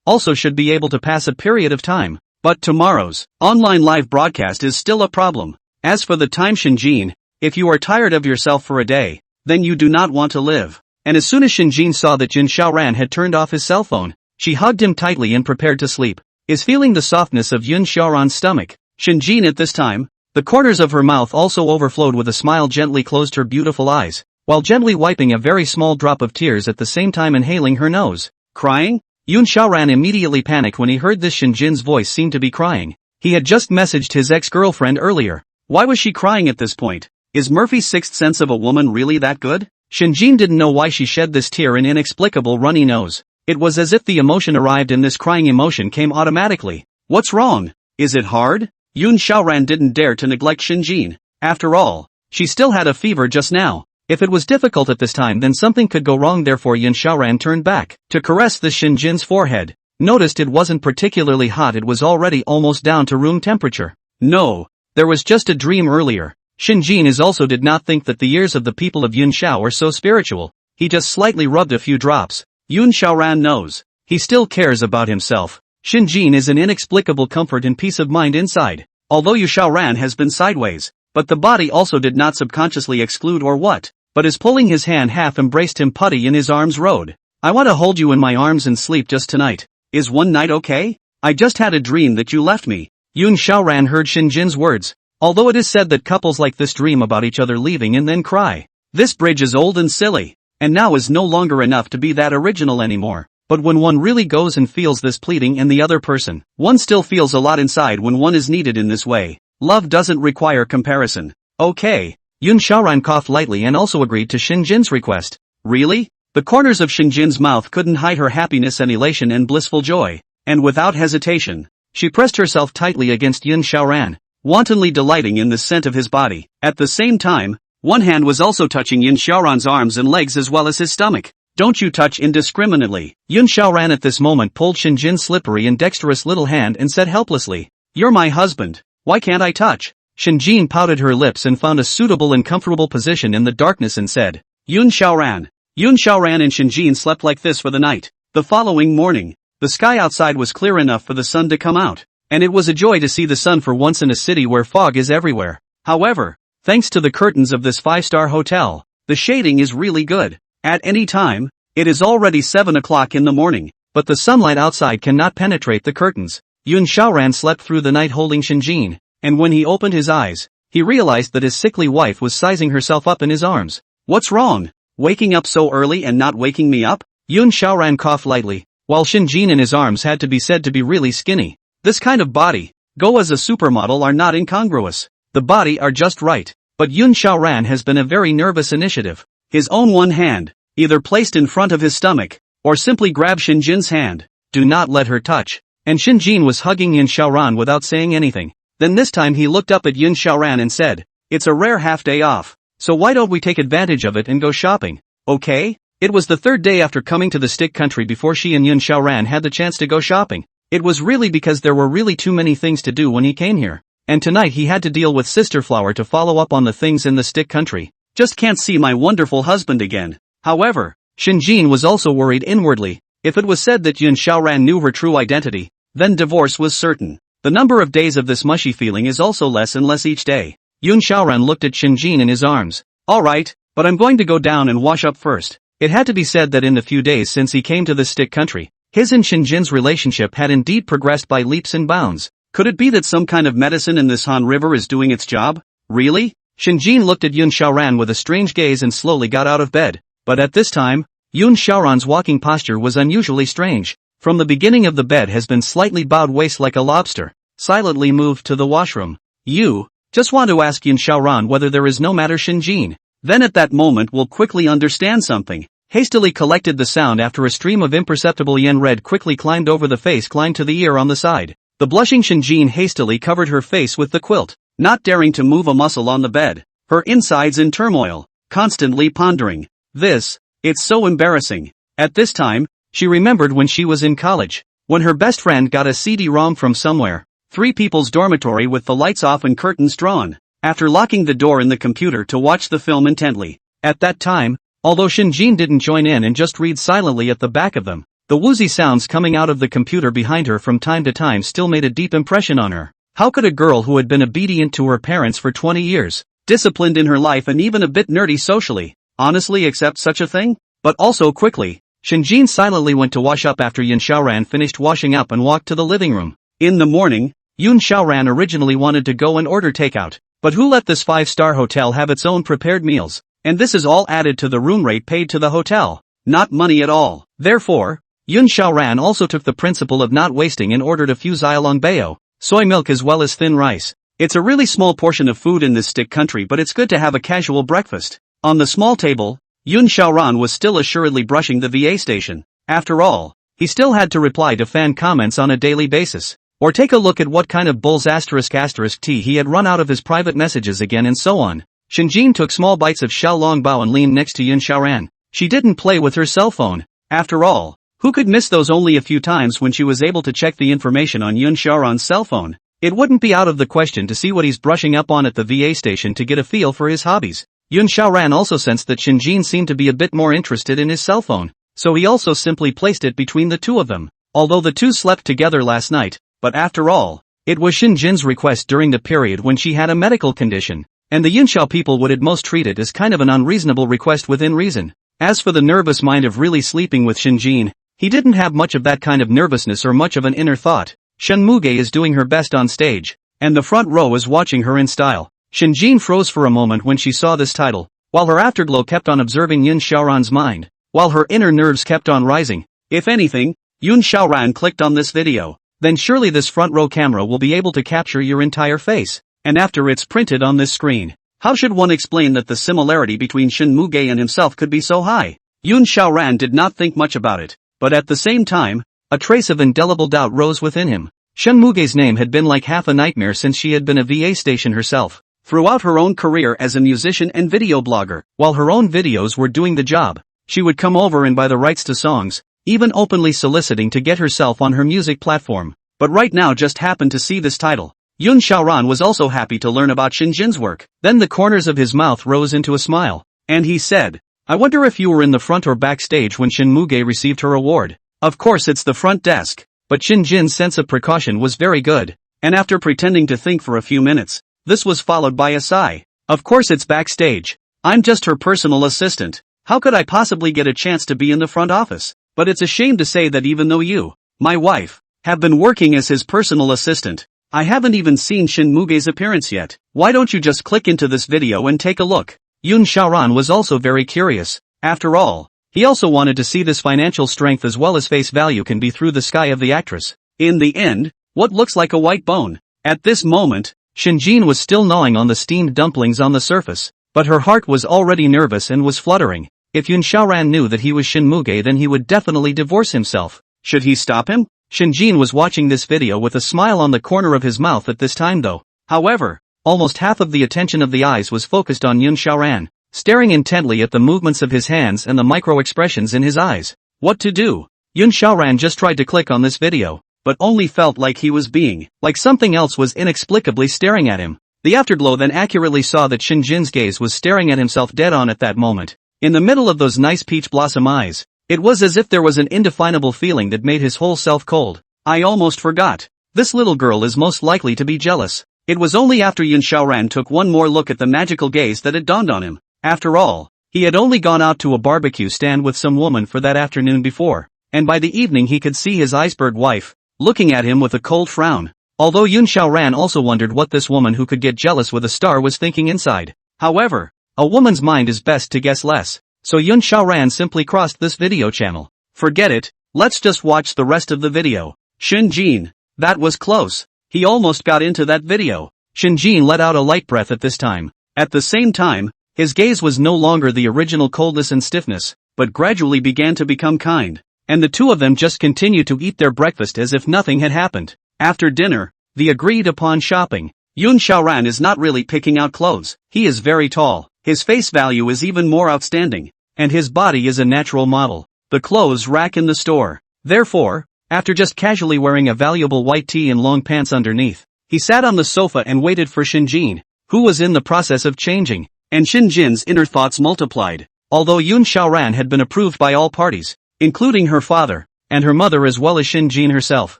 S1: also should be able to pass a period of time. But tomorrow's online live broadcast is still a problem. As for the time, Shin Jin, if you are tired of yourself for a day, then you do not want to live. And as soon as Shin Jin saw that Yun Xiaoran had turned off his cell phone, she hugged him tightly and prepared to sleep. Is feeling the softness of Yun Xiaoran's stomach. Shin Jin at this time, the corners of her mouth also overflowed with a smile, gently closed her beautiful eyes, while gently wiping a very small drop of tears at the same time inhaling her nose. Crying? Yun Xiaoran immediately panicked when he heard this. Shin Jin's voice seemed to be crying. He had just messaged his ex-girlfriend earlier. Why was she crying at this point? Is Murphy's sixth sense of a woman really that good? Shin Jin didn't know why she shed this tear in inexplicable runny nose. It was as if the emotion arrived and this crying emotion came automatically. What's wrong? Is it hard? Yun Xiaoran didn't dare to neglect Shin Jin. After all, she still had a fever just now. If it was difficult at this time, then something could go wrong. Therefore Yun Xiaoran turned back to caress the Shin Jin's forehead. Noticed it wasn't particularly hot, it was already almost down to room temperature. No, there was just a dream earlier. Shinjin is also did not think that the ears of the people of Yunshao are so spiritual. He just slightly rubbed a few drops. Yun Shaoran knows. He still cares about himself. Shinjin is an inexplicable comfort and peace of mind inside. Although Yu Shaoran has been sideways, but the body also did not subconsciously exclude or what, but is pulling his hand half embraced him putty in his arms road. I want to hold you in my arms and sleep just tonight. Is one night okay? I just had a dream that you left me. Yun Shaoran heard Shinjin's words. Although it is said that couples like this dream about each other leaving and then cry. This bridge is old and silly, and now is no longer enough to be that original anymore. But when one really goes and feels this pleading in the other person, one still feels a lot inside when one is needed in this way. Love doesn't require comparison. Okay. Yun Shaoran coughed lightly and also agreed to Shinjin's request. Really? The corners of Shinjin's mouth couldn't hide her happiness and elation and blissful joy, and without hesitation, she pressed herself tightly against Yun Shaoran, wantonly delighting in the scent of his body. At the same time, one hand was also touching Yun Shaoran's arms and legs as well as his stomach. Don't you touch indiscriminately. Yun Shaoran at this moment pulled Shinjin's slippery and dexterous little hand and said helplessly, "You're my husband. Why can't I touch?" Shinjin pouted her lips and found a suitable and comfortable position in the darkness and said, Yun Shaoran. Yun Shaoran and Shinjin slept like this for the night. The following morning, the sky outside was clear enough for the sun to come out, and it was a joy to see the sun for once in a city where fog is everywhere. However, thanks to the curtains of this 5-star hotel, the shading is really good. At any time, it is already 7 o'clock in the morning, but the sunlight outside cannot penetrate the curtains. Yun Shaoran slept through the night holding Shinjin, and when he opened his eyes, he realized that his sickly wife was sizing herself up in his arms. What's wrong? Waking up so early and not waking me up? Yun Shaoran coughed lightly, while Shinjin in his arms had to be said to be really skinny. This kind of body, go as a supermodel are not incongruous. The body are just right, but Yun Shaoran has been a very nervous initiative. His own one hand, either placed in front of his stomach, or simply grab Shinjin's hand. Do not let her touch. And Shinjin was hugging Yun Shaoran without saying anything. Then this time he looked up at Yun Shaoran and said, "It's a rare half-day off, so why don't we take advantage of it and go shopping, okay?" It was the third day after coming to the stick country before she and Yun Shaoran had the chance to go shopping. It was really because there were really too many things to do when he came here. And tonight he had to deal with Sister Flower to follow up on the things in the stick country. Just can't see my wonderful husband again. However, Shinjin was also worried inwardly. If it was said that Yun Shaoran knew her true identity, then divorce was certain. The number of days of this mushy feeling is also less and less each day. Yun Shaoran looked at Shinjin in his arms. Alright, but I'm going to go down and wash up first. It had to be said that in the few days since he came to the stick country, his and Shinjin's relationship had indeed progressed by leaps and bounds. Could it be that some kind of medicine in this Han River is doing its job? Really? Shinjin looked at Yun Shaoran with a strange gaze and slowly got out of bed. But at this time, Yun Shaoran's walking posture was unusually strange. From the beginning of the bed has been slightly bowed waist like a lobster. Silently moved to the washroom. You, just want to ask Yun Shaoran whether there is no matter Shinjin. Then at that moment will quickly understand something. Hastily collected the sound after a stream of imperceptible yen red quickly climbed over the face climbed to the ear on the side. The blushing Shinjin hastily covered her face with the quilt, not daring to move a muscle on the bed. Her insides in turmoil, constantly pondering. It's so embarrassing. At this time, she remembered when she was in college, when her best friend got a CD-ROM from somewhere. 3 people's dormitory with the lights off and curtains drawn. After locking the door in the computer to watch the film intently. At that time, although Shinjin didn't join in and just read silently at the back of them, the woozy sounds coming out of the computer behind her from time to time still made a deep impression on her. How could a girl who had been obedient to her parents for 20 years, disciplined in her life and even a bit nerdy socially, honestly accept such a thing? But also quickly, Shinjin silently went to wash up after Yun Shaoran finished washing up and walked to the living room. In the morning, Yun Shaoran originally wanted to go and order takeout. But who let this 5-star hotel have its own prepared meals? And this is all added to the room rate paid to the hotel. Not money at all. Therefore, Yun Shaoran also took the principle of not wasting and ordered a few Xiaolongbao, soy milk as well as thin rice. It's a really small portion of food in this stick country, but it's good to have a casual breakfast. On the small table, Yun Shaoran was still assuredly brushing the VA station. After all, he still had to reply to fan comments on a daily basis. Or take a look at what kind of bulls **T he had run out of his private messages again and so on. Shinjin took small bites of Xiaolongbao and leaned next to Yun Shaoran. She didn't play with her cell phone. After all, who could miss those only a few times when she was able to check the information on Yun Shaoran's cell phone? It wouldn't be out of the question to see what he's brushing up on at the VA station to get a feel for his hobbies. Yun Xiaoran also sensed that Shinjin seemed to be a bit more interested in his cell phone, so he also simply placed it between the two of them. Although the two slept together last night, but after all, it was Shinjin's request during the period when she had a medical condition, and the Yunxiao people would at most treat it as kind of an unreasonable request within reason. As for the nervous mind of really sleeping with Shinjin, he didn't have much of that kind of nervousness or much of an inner thought. Shen Muge is doing her best on stage, and the front row is watching her in style. Shinjin froze for a moment when she saw this title, while her afterglow kept on observing Yun Xiaoran's mind, while her inner nerves kept on rising. If anything, Yun Xiaoran clicked on this video, then surely this front row camera will be able to capture your entire face, and after it's printed on this screen, how should one explain that the similarity between Shen Muge and himself could be so high? Yun Xiaoran did not think much about it, but at the same time, a trace of indelible doubt rose within him. Shen Muge's name had been like half a nightmare since she had been a VA station herself, throughout her own career as a musician and video blogger. While her own videos were doing the job, she would come over and buy the rights to songs, even openly soliciting to get herself on her music platform. But right now just happened to see this title. Yun Xiaoran was also happy to learn about Shinjin's work. Then the corners of his mouth rose into a smile, and he said, "I wonder if you were in the front or backstage when Shen Muge received her award." Of course it's the front desk, but Shinjin's sense of precaution was very good, and after pretending to think for a few minutes, this was followed by a sigh. "Of course it's backstage. I'm just her personal assistant. How could I possibly get a chance to be in the front office? But it's a shame to say that even though you, my wife, have been working as his personal assistant, I haven't even seen Shen Muge's appearance yet. Why don't you just click into this video and take a look?" Yun Xiaoran was also very curious. After all, he also wanted to see this financial strength as well as face value can be through the sky of the actress. In the end, what looks like a white bone? At this moment, Shinjin was still gnawing on the steamed dumplings on the surface, but her heart was already nervous and was fluttering. If Yun Xiaoran knew that he was Shen Muge, then he would definitely divorce himself. Should he stop him? Shinjin was watching this video with a smile on the corner of his mouth at this time though. However, almost half of the attention of the eyes was focused on Yun Xiaoran, staring intently at the movements of his hands and the micro-expressions in his eyes. What to do? Yun Xiaoran just tried to click on this video, but only felt like he was being, like something else was inexplicably staring at him. The afterglow then accurately saw that Shinjin's gaze was staring at himself dead on at that moment. In the middle of those nice peach blossom eyes, it was as if there was an indefinable feeling that made his whole self cold. I almost forgot. This little girl is most likely to be jealous. It was only after Yun Xiaoran took one more look at the magical gaze that it dawned on him. After all, he had only gone out to a barbecue stand with some woman for that afternoon before, and by the evening he could see his iceberg wife, looking at him with a cold frown. Although Yun Xiaoran also wondered what this woman who could get jealous with a star was thinking inside. However, a woman's mind is best to guess less, so Yun Xiaoran simply crossed this video channel. Forget it, let's just watch the rest of the video. Shinjin, that was close. He almost got into that video. Shinjin let out a light breath at this time. At the same time, his gaze was no longer the original coldness and stiffness, but gradually began to become kind, and the two of them just continued to eat their breakfast as if nothing had happened. After dinner, they agreed upon shopping. Yun Xiaoran is not really picking out clothes. He is very tall, his face value is even more outstanding, and his body is a natural model. The clothes rack in the store. Therefore, after just casually wearing a valuable white tee and long pants underneath, he sat on the sofa and waited for Shinjin, who was in the process of changing, and Shinjin's inner thoughts multiplied. Although Yun Xiaoran had been approved by all parties, including her father, and her mother as well as Shinjin herself.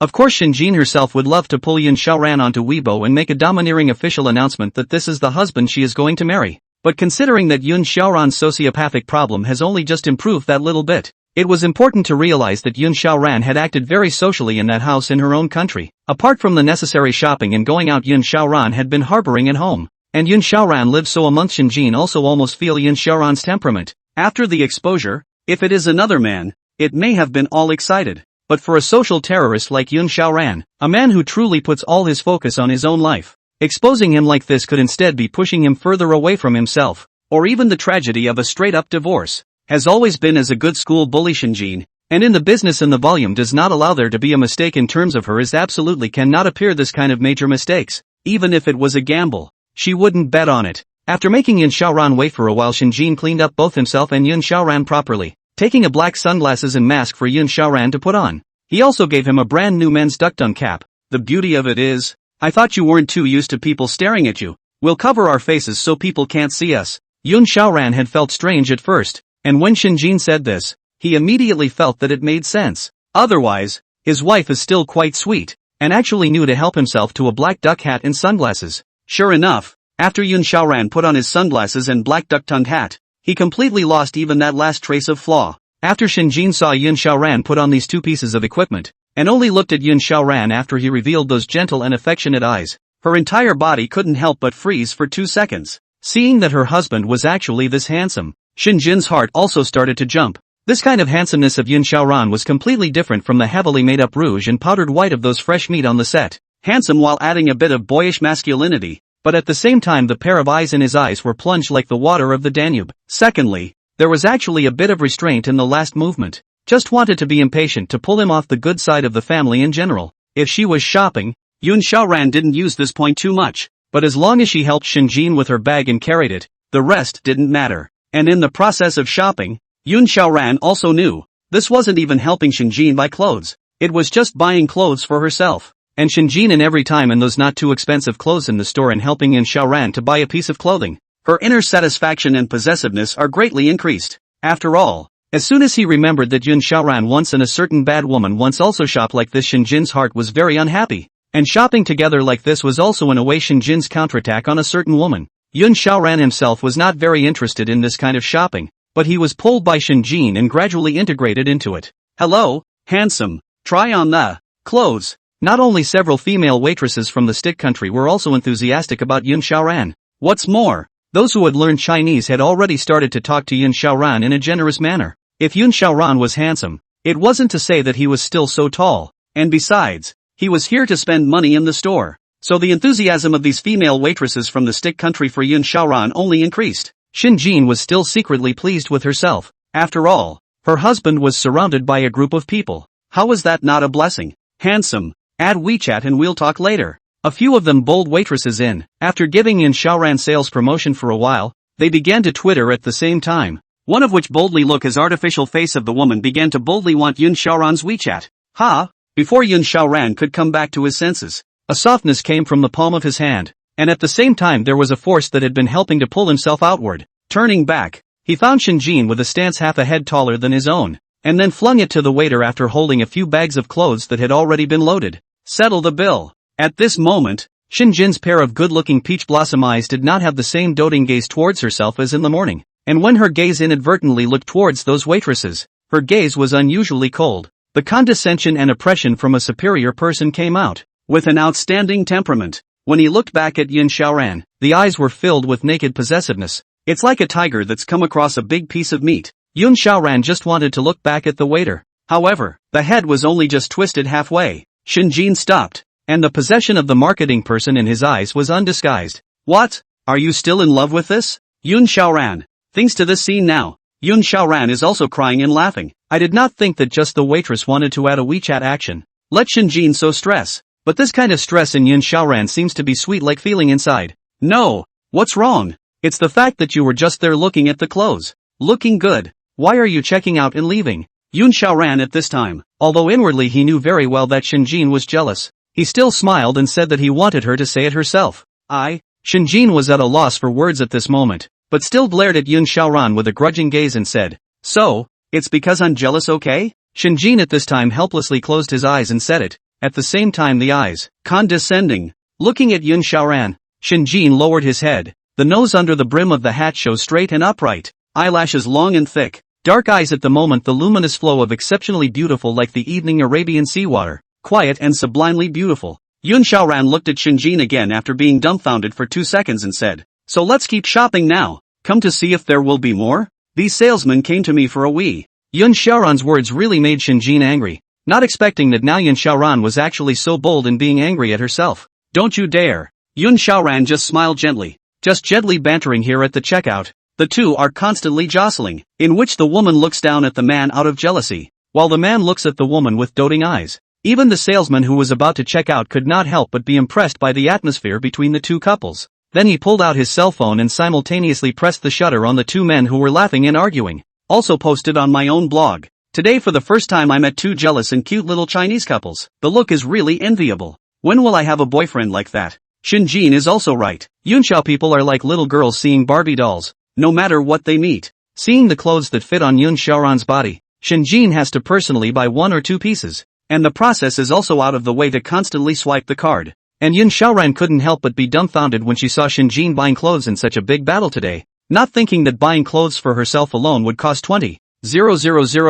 S1: Of course Shinjin herself would love to pull Yun Xiaoran onto Weibo and make a domineering official announcement that this is the husband she is going to marry. But considering that Yun Xiaoran's sociopathic problem has only just improved that little bit, it was important to realize that Yun Xiaoran had acted very socially in that house in her own country. Apart from the necessary shopping and going out, Yun Xiaoran had been harboring at home. And Yun Xiaoran lived so amongst Shinjin also almost feel Yun Xiaoran's temperament. After the exposure, if it is another man, it may have been all excited. But for a social terrorist like Yun Xiaoran, a man who truly puts all his focus on his own life, exposing him like this could instead be pushing him further away from himself, or even the tragedy of a straight-up divorce. Has always been as a good school bully Shinjin, and in the business and the volume does not allow there to be a mistake in terms of her is absolutely cannot appear this kind of major mistakes. Even if it was a gamble, she wouldn't bet on it. After making Yun Xiaoran wait for a while, Shinjin cleaned up both himself and Yun Xiaoran properly, taking a black sunglasses and mask for Yun Xiaoran to put on. He also gave him a brand new men's duckdun cap. The beauty of it is, I thought you weren't too used to people staring at you. We'll cover our faces so people can't see us. Yun Xiaoran had felt strange at first, and when Shinjin said this, he immediately felt that it made sense. Otherwise, his wife is still quite sweet, and actually knew to help himself to a black duck hat and sunglasses. Sure enough, after Yun Xiaoran put on his sunglasses and black duck-tongued hat, he completely lost even that last trace of flaw. After Shinjin saw Yun Xiaoran put on these two pieces of equipment, and only looked at Yun Xiaoran after he revealed those gentle and affectionate eyes, her entire body couldn't help but freeze for 2 seconds. Seeing that her husband was actually this handsome, Shinjin's heart also started to jump. This kind of handsomeness of Yun Xiaoran was completely different from the heavily made-up rouge and powdered white of those fresh meat on the set. Handsome while adding a bit of boyish masculinity, but at the same time the pair of eyes in his eyes were plunged like the water of the Danube. Secondly, there was actually a bit of restraint in the last movement. Just wanted to be impatient to pull him off the good side of the family in general. If she was shopping, Yun Xiaoran didn't use this point too much, but as long as she helped Shinjin with her bag and carried it, the rest didn't matter. And in the process of shopping, Yun Xiaoran also knew, this wasn't even helping Shinjin buy clothes, it was just buying clothes for herself. And Shinjin in every time in those not too expensive clothes in the store and helping Yun Xiaoran to buy a piece of clothing, her inner satisfaction and possessiveness are greatly increased. After all, as soon as he remembered that Yun Xiaoran once and a certain bad woman once also shopped like this, Shinjin's heart was very unhappy. And shopping together like this was also in a way Shinjin's counterattack on a certain woman. Yun Xiaoran himself was not very interested in this kind of shopping, but he was pulled by Shinjin and gradually integrated into it. Hello, handsome, try on the clothes. Not only several female waitresses from the stick country were also enthusiastic about Yun Xiaoran. What's more, those who had learned Chinese had already started to talk to Yun Xiaoran in a generous manner. If Yun Xiaoran was handsome, it wasn't to say that he was still so tall, and besides, he was here to spend money in the store. So the enthusiasm of these female waitresses from the stick country for Yun Xiaoran only increased. Shinjin was still secretly pleased with herself. After all, her husband was surrounded by a group of people. How was that not a blessing? Handsome, add WeChat and we'll talk later. A few of them bold waitresses in. After giving Yun Xiaoran sales promotion for a while, they began to Twitter at the same time. One of which boldly look as artificial face of the woman began to boldly want Yun Xiaoran's WeChat. Ha! Before Yun Xiaoran could come back to his senses, a softness came from the palm of his hand, and at the same time there was a force that had been helping to pull himself outward. Turning back, he found Shinjin with a stance half a head taller than his own, and then flung it to the waiter after holding a few bags of clothes that had already been loaded. Settle the bill. At this moment, Shinjin's pair of good-looking peach blossom eyes did not have the same doting gaze towards herself as in the morning, and when her gaze inadvertently looked towards those waitresses, her gaze was unusually cold. The condescension and oppression from a superior person came out. With an outstanding temperament, when he looked back at Yun Xiaoran, the eyes were filled with naked possessiveness. It's like a tiger that's come across a big piece of meat. Yun Xiaoran just wanted to look back at the waiter. However, the head was only just twisted halfway. Shinjin stopped, and the possession of the marketing person in his eyes was undisguised. What? Are you still in love with this? Yun Xiaoran. Thanks to this scene now, Yun Xiaoran is also crying and laughing. I did not think that just the waitress wanted to add a WeChat action. Let Shinjin so stress. But this kind of stress in Yun Xiaoran seems to be sweet like feeling inside. No. What's wrong? It's the fact that you were just there looking at the clothes. Looking good. Why are you checking out and leaving? Yun Xiaoran at this time, although inwardly he knew very well that Shinjin was jealous, he still smiled and said that he wanted her to say it herself. Shinjin was at a loss for words at this moment, but still glared at Yun Xiaoran with a grudging gaze and said, So, it's because I'm jealous, okay? Shinjin at this time helplessly closed his eyes and said it, at the same time the eyes, condescending, looking at Yun Xiaoran. Shinjin lowered his head, the nose under the brim of the hat show straight and upright, eyelashes long and thick, dark eyes at the moment the luminous flow of exceptionally beautiful like the evening Arabian seawater, quiet and sublimely beautiful. Yun Xiaoran looked at Shinjin again after being dumbfounded for 2 seconds and said, So let's keep shopping now, come to see if there will be more? These salesmen came to me for a wee. Yun Xiaoran's words really made Shinjin angry, not expecting that now Yun Xiaoran was actually so bold in being angry at herself. Don't you dare. Yun Xiaoran just smiled gently, just gently bantering here at the checkout. The two are constantly jostling, in which the woman looks down at the man out of jealousy, while the man looks at the woman with doting eyes. Even the salesman who was about to check out could not help but be impressed by the atmosphere between the two couples. Then he pulled out his cell phone and simultaneously pressed the shutter on the two men who were laughing and arguing. Also posted on my own blog. Today for the first time I met two jealous and cute little Chinese couples. The look is really enviable. When will I have a boyfriend like that? Shinjin is also right. Yunxiao people are like little girls seeing Barbie dolls, no matter what they meet. Seeing the clothes that fit on Yun Xiaoran's body, Shinjin has to personally buy 1 or 2 pieces. And the process is also out of the way to constantly swipe the card. And Yun Xiaoran couldn't help but be dumbfounded when she saw Shinjin buying clothes in such a big battle today, not thinking that buying clothes for herself alone would cost 20,000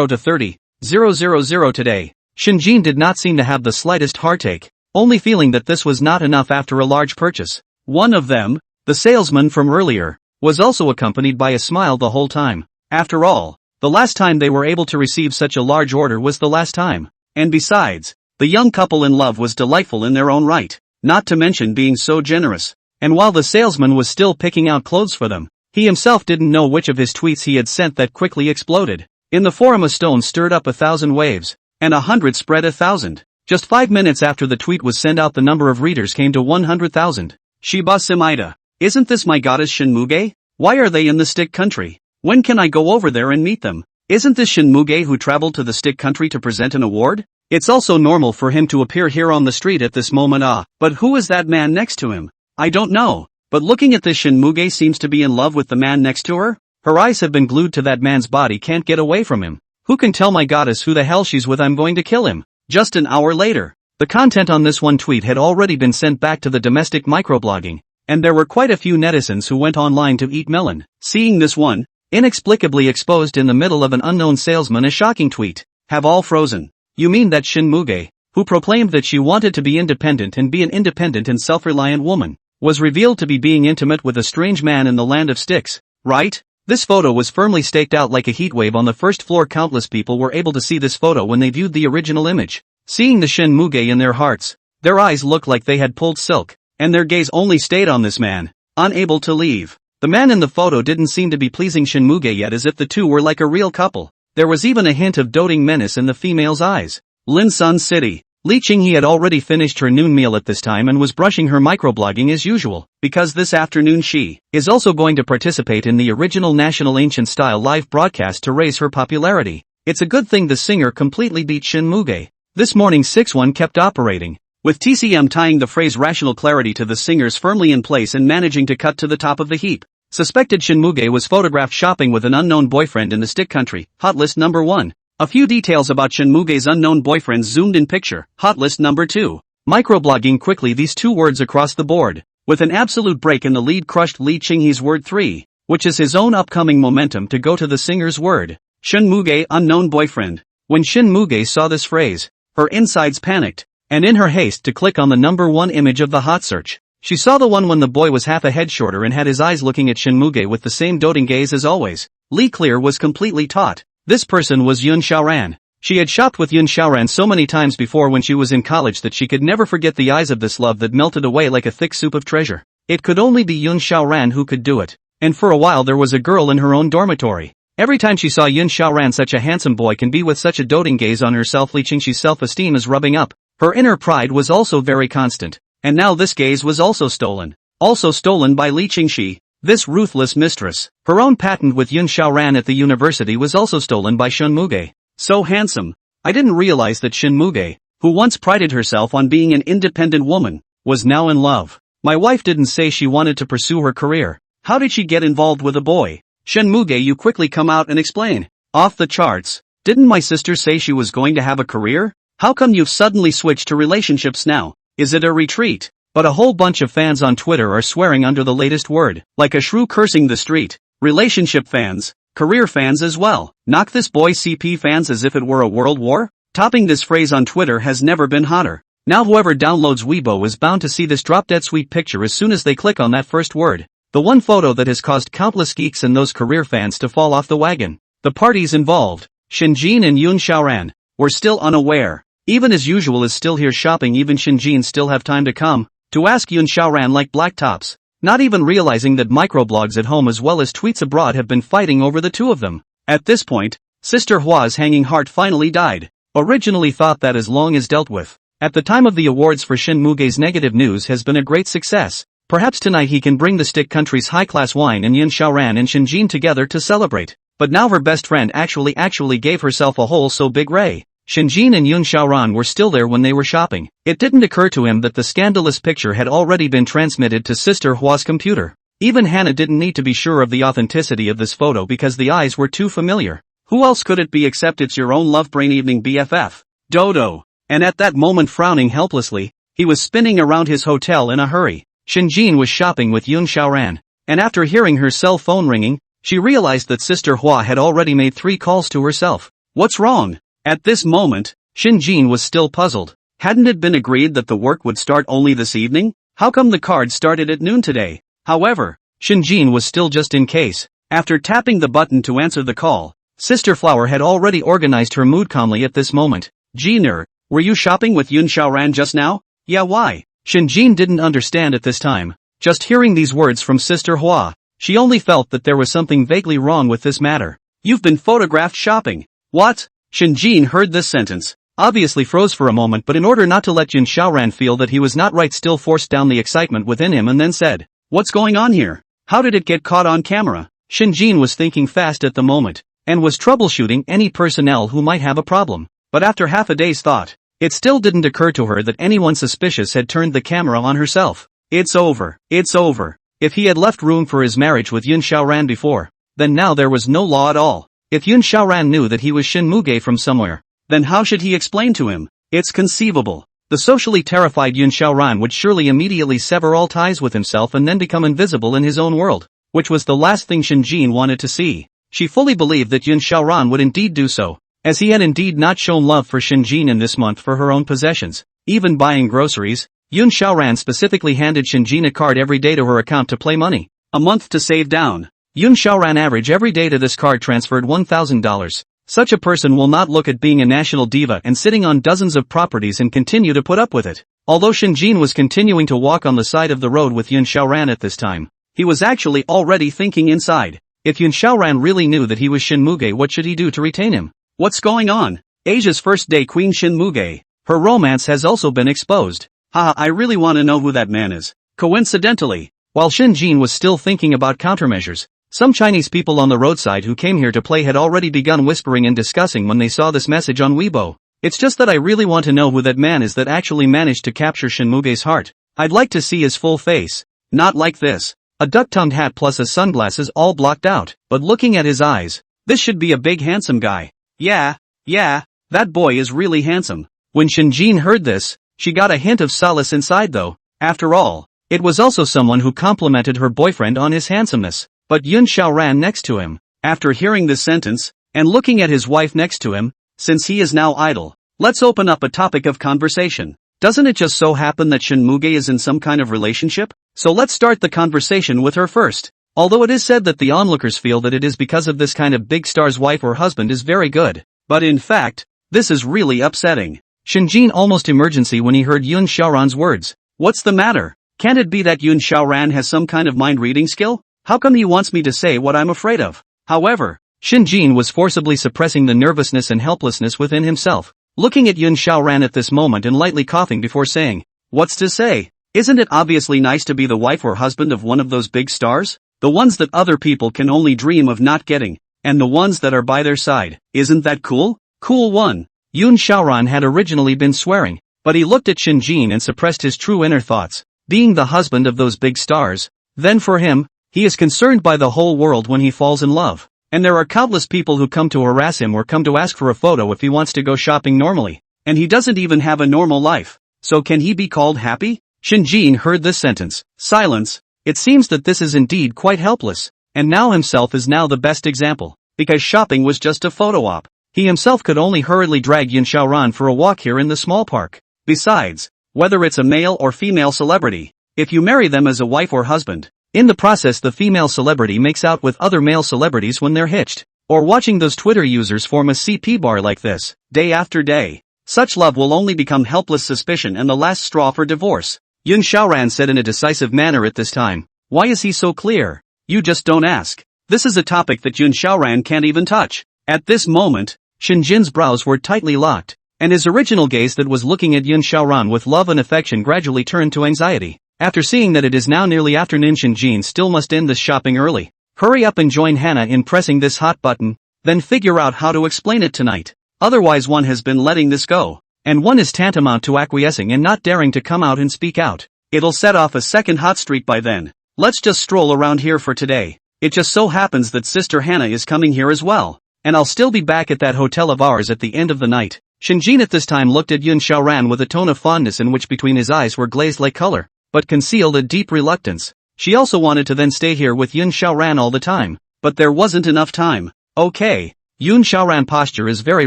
S1: to 30,000 today. Shinjin did not seem to have the slightest heartache, only feeling that this was not enough after a large purchase. One of them, the salesman from earlier, was also accompanied by a smile the whole time. After all, the last time they were able to receive such a large order was the last time. And besides, the young couple in love was delightful in their own right, not to mention being so generous. And while the salesman was still picking out clothes for them, he himself didn't know which of his tweets he had sent that quickly exploded. In the forum a stone stirred up 1,000 waves, and 100 spread 1,000. Just 5 minutes after the tweet was sent out the number of readers came to 100,000. Shiba Simaida. Isn't this my goddess Shinmuge? Why are they in the stick country? When can I go over there and meet them? Isn't this Shinmuge who traveled to the stick country to present an award? It's also normal for him to appear here on the street at this moment. But who is that man next to him? I don't know, but looking at this Shinmuge seems to be in love with the man next to her. Her eyes have been glued to that man's body, can't get away from him. Who can tell my goddess who the hell she's with? I'm going to kill him. Just an hour later, the content on this one tweet had already been sent back to the domestic microblogging, and there were quite a few netizens who went online to eat melon. Seeing this one, inexplicably exposed in the middle of an unknown salesman, a shocking tweet, have all frozen. You mean that Shinmuge, who proclaimed that she wanted to be independent and be an independent and self-reliant woman, was revealed to be being intimate with a strange man in the land of sticks, right? This photo was firmly staked out like a heatwave on the first floor. Countless people were able to see this photo when they viewed the original image. Seeing the Shinmuge in their hearts, their eyes looked like they had pulled silk, and their gaze only stayed on this man, unable to leave. The man in the photo didn't seem to be pleasing Shinmuge yet, as if the two were like a real couple. There was even a hint of doting menace in the female's eyes. Linsun City. Li Qinghe had already finished her noon meal at this time and was brushing her microblogging as usual, because this afternoon she is also going to participate in the original national ancient style live broadcast to raise her popularity. It's a good thing the singer completely beat Shinmuge. This morning 6-1 kept operating, with TCM tying the phrase rational clarity to the singers firmly in place and managing to cut to the top of the heap. Suspected Shinmuge was photographed shopping with an unknown boyfriend in the stick country. Hot list number 1. A few details about Shinmuge's unknown boyfriend zoomed in picture. Hot list number 2. Microblogging quickly these 2 words across the board, with an absolute break in the lead crushed Li Qinghe's word 3, which is his own upcoming momentum to go to the singer's word. Shinmuge unknown boyfriend. When Shinmuge saw this phrase, her insides panicked, and in her haste to click on the number 1 image of the hot search, she saw the one when the boy was half a head shorter and had his eyes looking at Shinmuge with the same doting gaze as always. Li Clear was completely taut. This person was Yun Xiaoran. She had shopped with Yun Xiaoran so many times before when she was in college that she could never forget the eyes of this love that melted away like a thick soup of treasure. It could only be Yun Xiaoran who could do it. And for a while there was a girl in her own dormitory. Every time she saw Yun Xiaoran, such a handsome boy can be with such a doting gaze on herself, Li Qinghe's self-esteem is rubbing up. Her inner pride was also very constant. And now this gaze was also stolen. Also stolen by Li Qinghe. This ruthless mistress. Her own patent with Yun Xiaoran at the university was also stolen by Shinmuge. So handsome. I didn't realize that Shinmuge, who once prided herself on being an independent woman, was now in love. My wife didn't say she wanted to pursue her career. How did she get involved with a boy? Shinmuge, you quickly come out and explain. Off the charts. Didn't my sister say she was going to have a career? How come you've suddenly switched to relationships now? Is it a retreat? But a whole bunch of fans on Twitter are swearing under the latest word, like a shrew cursing the street. Relationship fans, career fans as well. Knock this boy CP fans as if it were a world war? Topping this phrase on Twitter has never been hotter. Now whoever downloads Weibo is bound to see this drop-dead sweet picture as soon as they click on that first word. The one photo that has caused countless geeks and those career fans to fall off the wagon. The parties involved, Shinjin and Yun Xiaoran, were still unaware. Even as usual is still here shopping. Even Shinjin still have time to come to ask Yun Xiaoran like black tops, not even realizing that microblogs at home as well as tweets abroad have been fighting over the two of them. At this point, Sister Hua's hanging heart finally died. Originally thought that as long as dealt with. At the time of the awards for Shinmuge's negative news has been a great success. Perhaps tonight he can bring the stick country's high-class wine and Yun Xiaoran and Shinjin together to celebrate. But now her best friend actually gave herself a hole so big Ray. Shinjin and Yun Xiaoran were still there when they were shopping. It didn't occur to him that the scandalous picture had already been transmitted to Sister Hua's computer. Even Hannah didn't need to be sure of the authenticity of this photo because the eyes were too familiar. Who else could it be except it's your own love brain evening BFF, Dodo? And at that moment, frowning helplessly, he was spinning around his hotel in a hurry. Shinjin was shopping with Yun Xiaoran, and after hearing her cell phone ringing, she realized that Sister Hua had already made 3 calls to herself. What's wrong? At this moment, Shinjin was still puzzled. Hadn't it been agreed that the work would start only this evening? How come the card started at noon today? However, Shinjin was still just in case. After tapping the button to answer the call, Sister Flower had already organized her mood calmly at this moment. Jiner, were you shopping with Yun Xiaoran just now? Yeah, why? Shinjin didn't understand at this time. Just hearing these words from Sister Hua, she only felt that there was something vaguely wrong with this matter. You've been photographed shopping. What? Shinjin heard this sentence, obviously froze for a moment, but in order not to let Yun Xiaoran feel that he was not right, still forced down the excitement within him and then said, "What's going on here? How did it get caught on camera?" Shinjin was thinking fast at the moment, and was troubleshooting any personnel who might have a problem. But after half a day's thought, it still didn't occur to her that anyone suspicious had turned the camera on herself. It's over. It's over. If he had left room for his marriage with Yun Xiaoran before, then now there was no law at all. If Yun Xiaoran knew that he was Shin Muge from somewhere, then how should he explain to him? It's conceivable. The socially terrified Yun Xiaoran would surely immediately sever all ties with himself and then become invisible in his own world, which was the last thing Shinjin wanted to see. She fully believed that Yun Xiaoran would indeed do so, as he had indeed not shown love for Shinjin in this month for her own possessions, even buying groceries. Yun Xiaoran specifically handed Shinjin a card every day to her account to play money, a month to save down. Yun Xiaoran average every day to this card transferred $1,000. Such a person will not look at being a national diva and sitting on dozens of properties and continue to put up with it. Although Shinjin was continuing to walk on the side of the road with Yun Xiaoran at this time, he was actually already thinking inside. If Yun Xiaoran really knew that he was Shin Muge, what should he do to retain him? What's going on? Asia's first day queen Shin Muge. Her romance has also been exposed. I really want to know who that man is. Coincidentally, while Shinjin was still thinking about countermeasures, some Chinese people on the roadside who came here to play had already begun whispering and discussing when they saw this message on Weibo. It's just that I really want to know who that man is that actually managed to capture Shin Muge's heart. I'd like to see his full face. Not like this. A duck-tongued hat plus his sunglasses all blocked out, but looking at his eyes, this should be a big handsome guy. Yeah, that boy is really handsome. When Shinjin heard this, she got a hint of solace inside though. After all, it was also someone who complimented her boyfriend on his handsomeness. But Yun Xiaoran next to him, after hearing this sentence, and looking at his wife next to him, since he is now idle, let's open up a topic of conversation. Doesn't it just so happen that Shin Muge is in some kind of relationship? So let's start the conversation with her first. Although it is said that the onlookers feel that it is because of this kind of big star's wife or husband is very good. But in fact, this is really upsetting. Shinjin almost emergency when he heard Yun Xiaoran's words. What's the matter? Can't it be that Yun Xiaoran has some kind of mind-reading skill? How come he wants me to say what I'm afraid of? However, Shinjin was forcibly suppressing the nervousness and helplessness within himself, looking at Yun Xiaoran at this moment and lightly coughing before saying, "What's to say? Isn't it obviously nice to be the wife or husband of one of those big stars? The ones that other people can only dream of not getting, and the ones that are by their side. Isn't that cool? Cool one." Yun Xiaoran had originally been swearing, but he looked at Shinjin and suppressed his true inner thoughts. Being the husband of those big stars, then for him, he is concerned by the whole world when he falls in love. And there are countless people who come to harass him or come to ask for a photo if he wants to go shopping normally. And he doesn't even have a normal life. So can he be called happy? Shinjin heard this sentence. Silence. It seems that this is indeed quite helpless. And now himself is now the best example. Because shopping was just a photo op. He himself could only hurriedly drag Yun Xiaoran for a walk here in the small park. Besides, whether it's a male or female celebrity, if you marry them as a wife or husband, in the process the female celebrity makes out with other male celebrities when they're hitched. Or watching those Twitter users form a CP bar like this, day after day. Such love will only become helpless suspicion and the last straw for divorce. Yun Xiaoran said in a decisive manner at this time. Why is he so clear? You just don't ask. This is a topic that Yun Xiaoran can't even touch. At this moment, Shinjin's brows were tightly locked, and his original gaze that was looking at Yun Xiaoran with love and affection gradually turned to anxiety. After seeing that it is now nearly afternoon, Shinjin still must end this shopping early. Hurry up and join Hannah in pressing this hot button, then figure out how to explain it tonight. Otherwise one has been letting this go. And one is tantamount to acquiescing and not daring to come out and speak out. It'll set off a second hot streak by then. Let's just stroll around here for today. It just so happens that Sister Hannah is coming here as well. And I'll still be back at that hotel of ours at the end of the night. Shinjin at this time looked at Yun Xiaoran with a tone of fondness in which between his eyes were glazed like color, but concealed a deep reluctance. She also wanted to then stay here with Yun Xiaoran all the time, but there wasn't enough time. Okay. Yun Xiaoran posture is very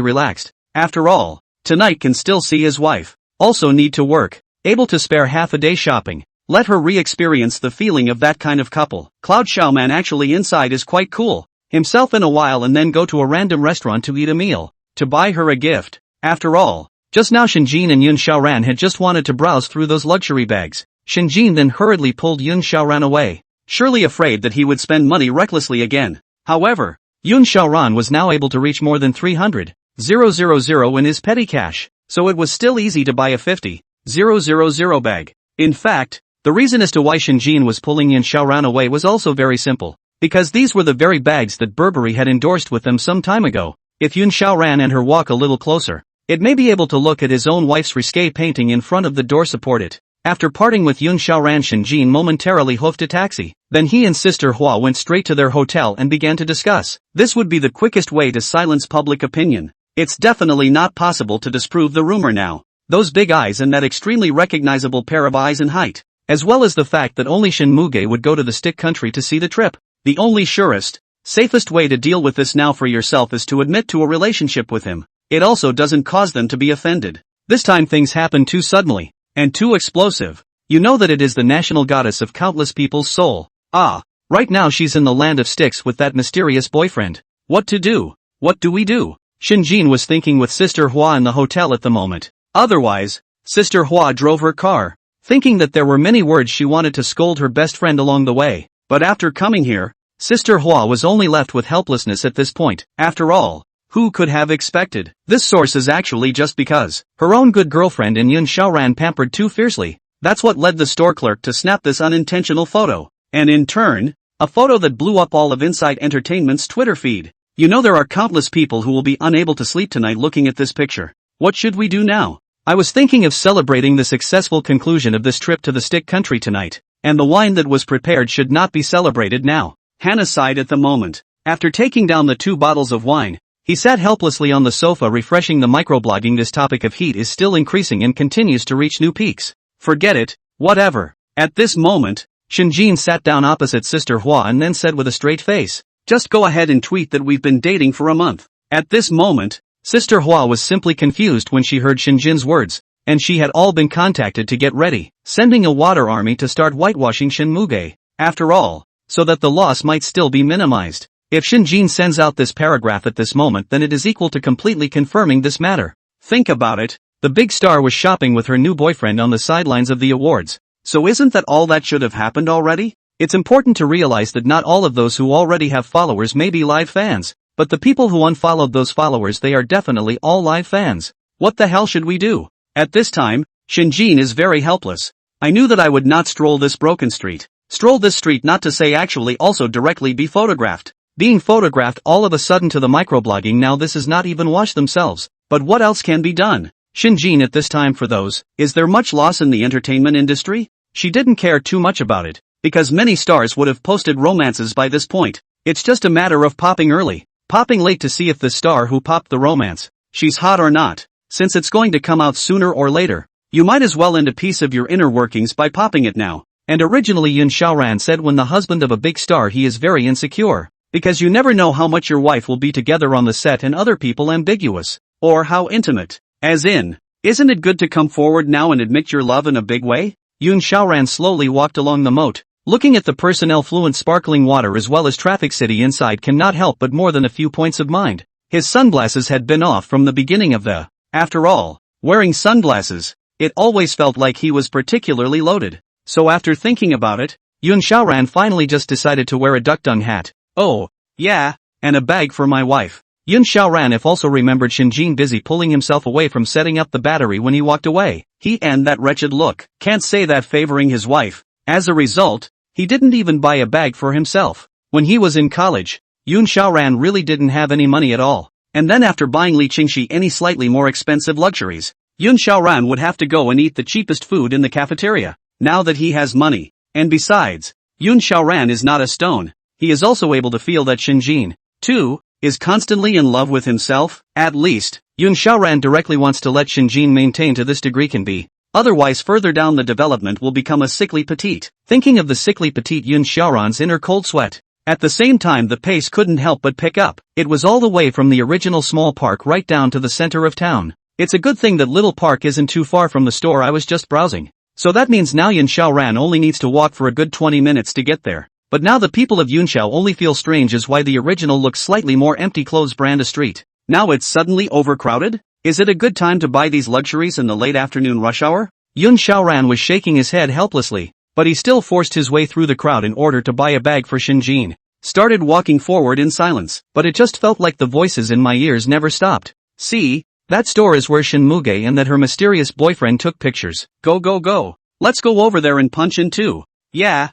S1: relaxed. After all, tonight can still see his wife. Also need to work. Able to spare half a day shopping. Let her re-experience the feeling of that kind of couple. Cloud Xiaoman actually inside is quite cool. Himself in a while and then go to a random restaurant to eat a meal. To buy her a gift. After all, just now Shinjin and Yun Xiaoran had just wanted to browse through those luxury bags. Shinjin then hurriedly pulled Yun Xiaoran away. Surely afraid that he would spend money recklessly again. However, Yun Xiaoran was now able to reach more than 300,000 in his petty cash, so it was still easy to buy a 50,000 bag. In fact, the reason as to why Shinjin was pulling Yun Xiaoran away was also very simple. Because these were the very bags that Burberry had endorsed with them some time ago. If Yun Xiaoran and her walk a little closer, it may be able to look at his own wife's risque painting in front of the door support it. After parting with Yun Xiaoran, Shinjin momentarily hoofed a taxi. Then he and Sister Hua went straight to their hotel and began to discuss. This would be the quickest way to silence public opinion. It's definitely not possible to disprove the rumor now. Those big eyes and that extremely recognizable pair of eyes and height. As well as the fact that only Shin Muge would go to the stick country to see the trip. The only surest, safest way to deal with this now for yourself is to admit to a relationship with him. It also doesn't cause them to be offended. This time things happen too suddenly, and too explosive. You know that it is the national goddess of countless people's soul. Right now she's in the land of sticks with that mysterious boyfriend. What to do? What do we do? Shinjin was thinking with Sister Hua in the hotel at the moment. Otherwise, Sister Hua drove her car, thinking that there were many words she wanted to scold her best friend along the way. But after coming here, Sister Hua was only left with helplessness at this point. After all, who could have expected? This source is actually just because her own good girlfriend and Yun Xiaoran pampered too fiercely. That's what led the store clerk to snap this unintentional photo. And in turn, a photo that blew up all of Inside Entertainment's Twitter feed. You know there are countless people who will be unable to sleep tonight looking at this picture. What should we do now? I was thinking of celebrating the successful conclusion of this trip to the stick country tonight. And the wine that was prepared should not be celebrated now. Hannah sighed at the moment. After taking down the 2 bottles of wine, he sat helplessly on the sofa refreshing the microblogging. This topic of heat is still increasing and continues to reach new peaks. Forget it, whatever. At this moment, Shinjin sat down opposite Sister Hua and then said with a straight face, just go ahead and tweet that we've been dating for a month. At this moment, Sister Hua was simply confused when she heard Shinjin's words, and she had all been contacted to get ready, sending a water army to start whitewashing Shin Muge. After all, so that the loss might still be minimized. If Shinjin sends out this paragraph at this moment, then it is equal to completely confirming this matter. Think about it, the big star was shopping with her new boyfriend on the sidelines of the awards. So isn't that all that should have happened already? It's important to realize that not all of those who already have followers may be live fans, but the people who unfollowed those followers, they are definitely all live fans. What the hell should we do? At this time, Shinjin is very helpless. I knew that I would not stroll this broken street. Stroll this street, not to say actually also directly be photographed. Being photographed all of a sudden to the microblogging, now this is not even watch themselves. But what else can be done? Shinjin at this time for those, is there much loss in the entertainment industry? She didn't care too much about it, because many stars would have posted romances by this point. It's just a matter of popping early, popping late to see if the star who popped the romance, she's hot or not. Since it's going to come out sooner or later, you might as well end a piece of your inner workings by popping it now. And originally Yun Xiaoran said when the husband of a big star he is very insecure, because you never know how much your wife will be together on the set and other people ambiguous, or how intimate, as in, isn't it good to come forward now and admit your love in a big way? Yun Xiaoran slowly walked along the moat, looking at the personnel fluent sparkling water as well as traffic city inside cannot help but more than a few points of mind. His sunglasses had been off from the beginning of the, after all, wearing sunglasses, it always felt like he was particularly loaded. So after thinking about it, Yun Xiaoran finally just decided to wear a duck dung hat. Oh, yeah, and a bag for my wife. Yun Xiaoran if also remembered Shinjin busy pulling himself away from setting up the battery when he walked away. He and that wretched look, can't say that favoring his wife. As a result, he didn't even buy a bag for himself. When he was in college, Yun Xiaoran really didn't have any money at all. and then after buying Li Qingxi any slightly more expensive luxuries, Yun Xiaoran would have to go and eat the cheapest food in the cafeteria, now that he has money. And besides, Yun Xiaoran is not a stone, he is also able to feel that Shinjin, too, is constantly in love with himself. At least, Yun Xiaoran directly wants to let Shinjin maintain to this degree can be. Otherwise further down the development will become a sickly petite. Thinking of the sickly petite Yun Xiaoran's inner cold sweat. At the same time the pace couldn't help but pick up. It was all the way from the original small park right down to the center of town. It's a good thing that little park isn't too far from the store I was just browsing. So that means now Yun Xiaoran only needs to walk for a good 20 minutes to get there. But now the people of Yunxiao only feel strange as why the original looks slightly more empty clothes brand a street. Now it's suddenly overcrowded? Is it a good time to buy these luxuries in the late afternoon rush hour? Yun Xiaoran was shaking his head helplessly, but he still forced his way through the crowd in order to buy a bag for Shinjin. Started walking forward in silence, but it just felt like the voices in my ears never stopped. See? That store is where Shin Muge and that her mysterious boyfriend took pictures. Go go go. Let's go over there and punch in too. Yeah,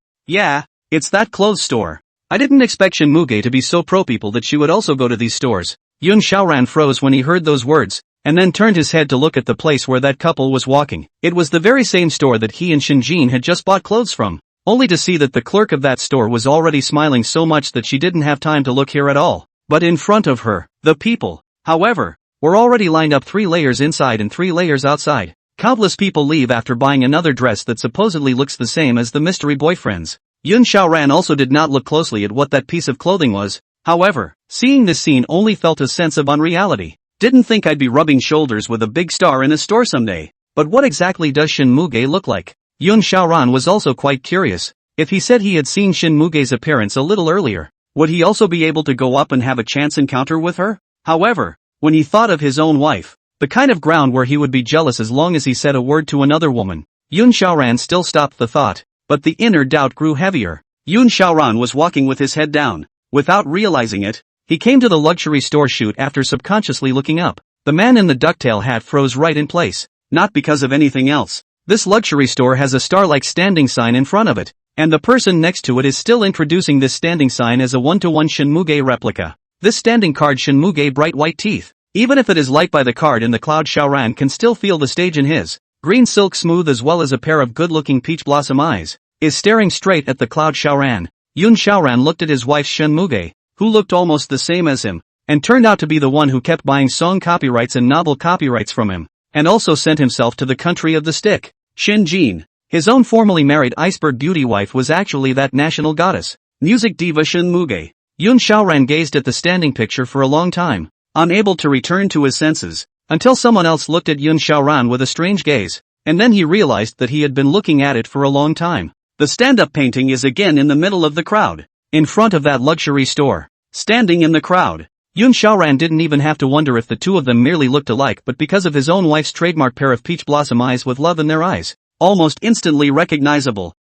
S1: it's that clothes store. I didn't expect Shin Muge to be so pro-people that she would also go to these stores. Yun Xiaoran froze when he heard those words, and then turned his head to look at the place where that couple was walking. It was the very same store that he and Shinjin had just bought clothes from, only to see that the clerk of that store was already smiling so much that she didn't have time to look here at all. But in front of her, the people, however, were already lined up 3 layers inside and 3 layers outside. Countless people leave after buying another dress that supposedly looks the same as the mystery boyfriend's. Yun Xiaoran also did not look closely at what that piece of clothing was. However, seeing this scene only felt a sense of unreality. Didn't think I'd be rubbing shoulders with a big star in a store someday. But what exactly does Shin Muge look like? Yun Xiaoran was also quite curious. If he said he had seen Shin Muge's appearance a little earlier, would he also be able to go up and have a chance encounter with her? However, when he thought of his own wife, the kind of ground where he would be jealous as long as he said a word to another woman, Yun Xiaoran still stopped the thought, but the inner doubt grew heavier. Yun Xiaoran was walking with his head down. Without realizing it, he came to the luxury store chute after subconsciously looking up. The man in the ducktail hat froze right in place, not because of anything else. This luxury store has a star-like standing sign in front of it, and the person next to it is still introducing this standing sign as a 1-to-1 Shin Muge replica. This standing card Shin Muge bright white teeth. Even if it is light by the card in the cloud, Xiaoran can still feel the stage in his green silk smooth as well as a pair of good-looking peach blossom eyes, is staring straight at the cloud Xiaoran. Yun Xiaoran looked at his wife Shin Muge, who looked almost the same as him, and turned out to be the one who kept buying song copyrights and novel copyrights from him, and also sent himself to the country of the stick. Shin Jin, his own formerly married iceberg beauty wife, was actually that national goddess, music diva Shin Muge. Yun Xiaoran gazed at the standing picture for a long time, unable to return to his senses, until someone else looked at Yun Xiaoran with a strange gaze, and then he realized that he had been looking at it for a long time. The stand-up painting is again in the middle of the crowd, in front of that luxury store, standing in the crowd. Yun Xiaoran didn't even have to wonder if the two of them merely looked alike, but because of his own wife's trademark pair of peach blossom eyes with love in their eyes, almost instantly recognizable.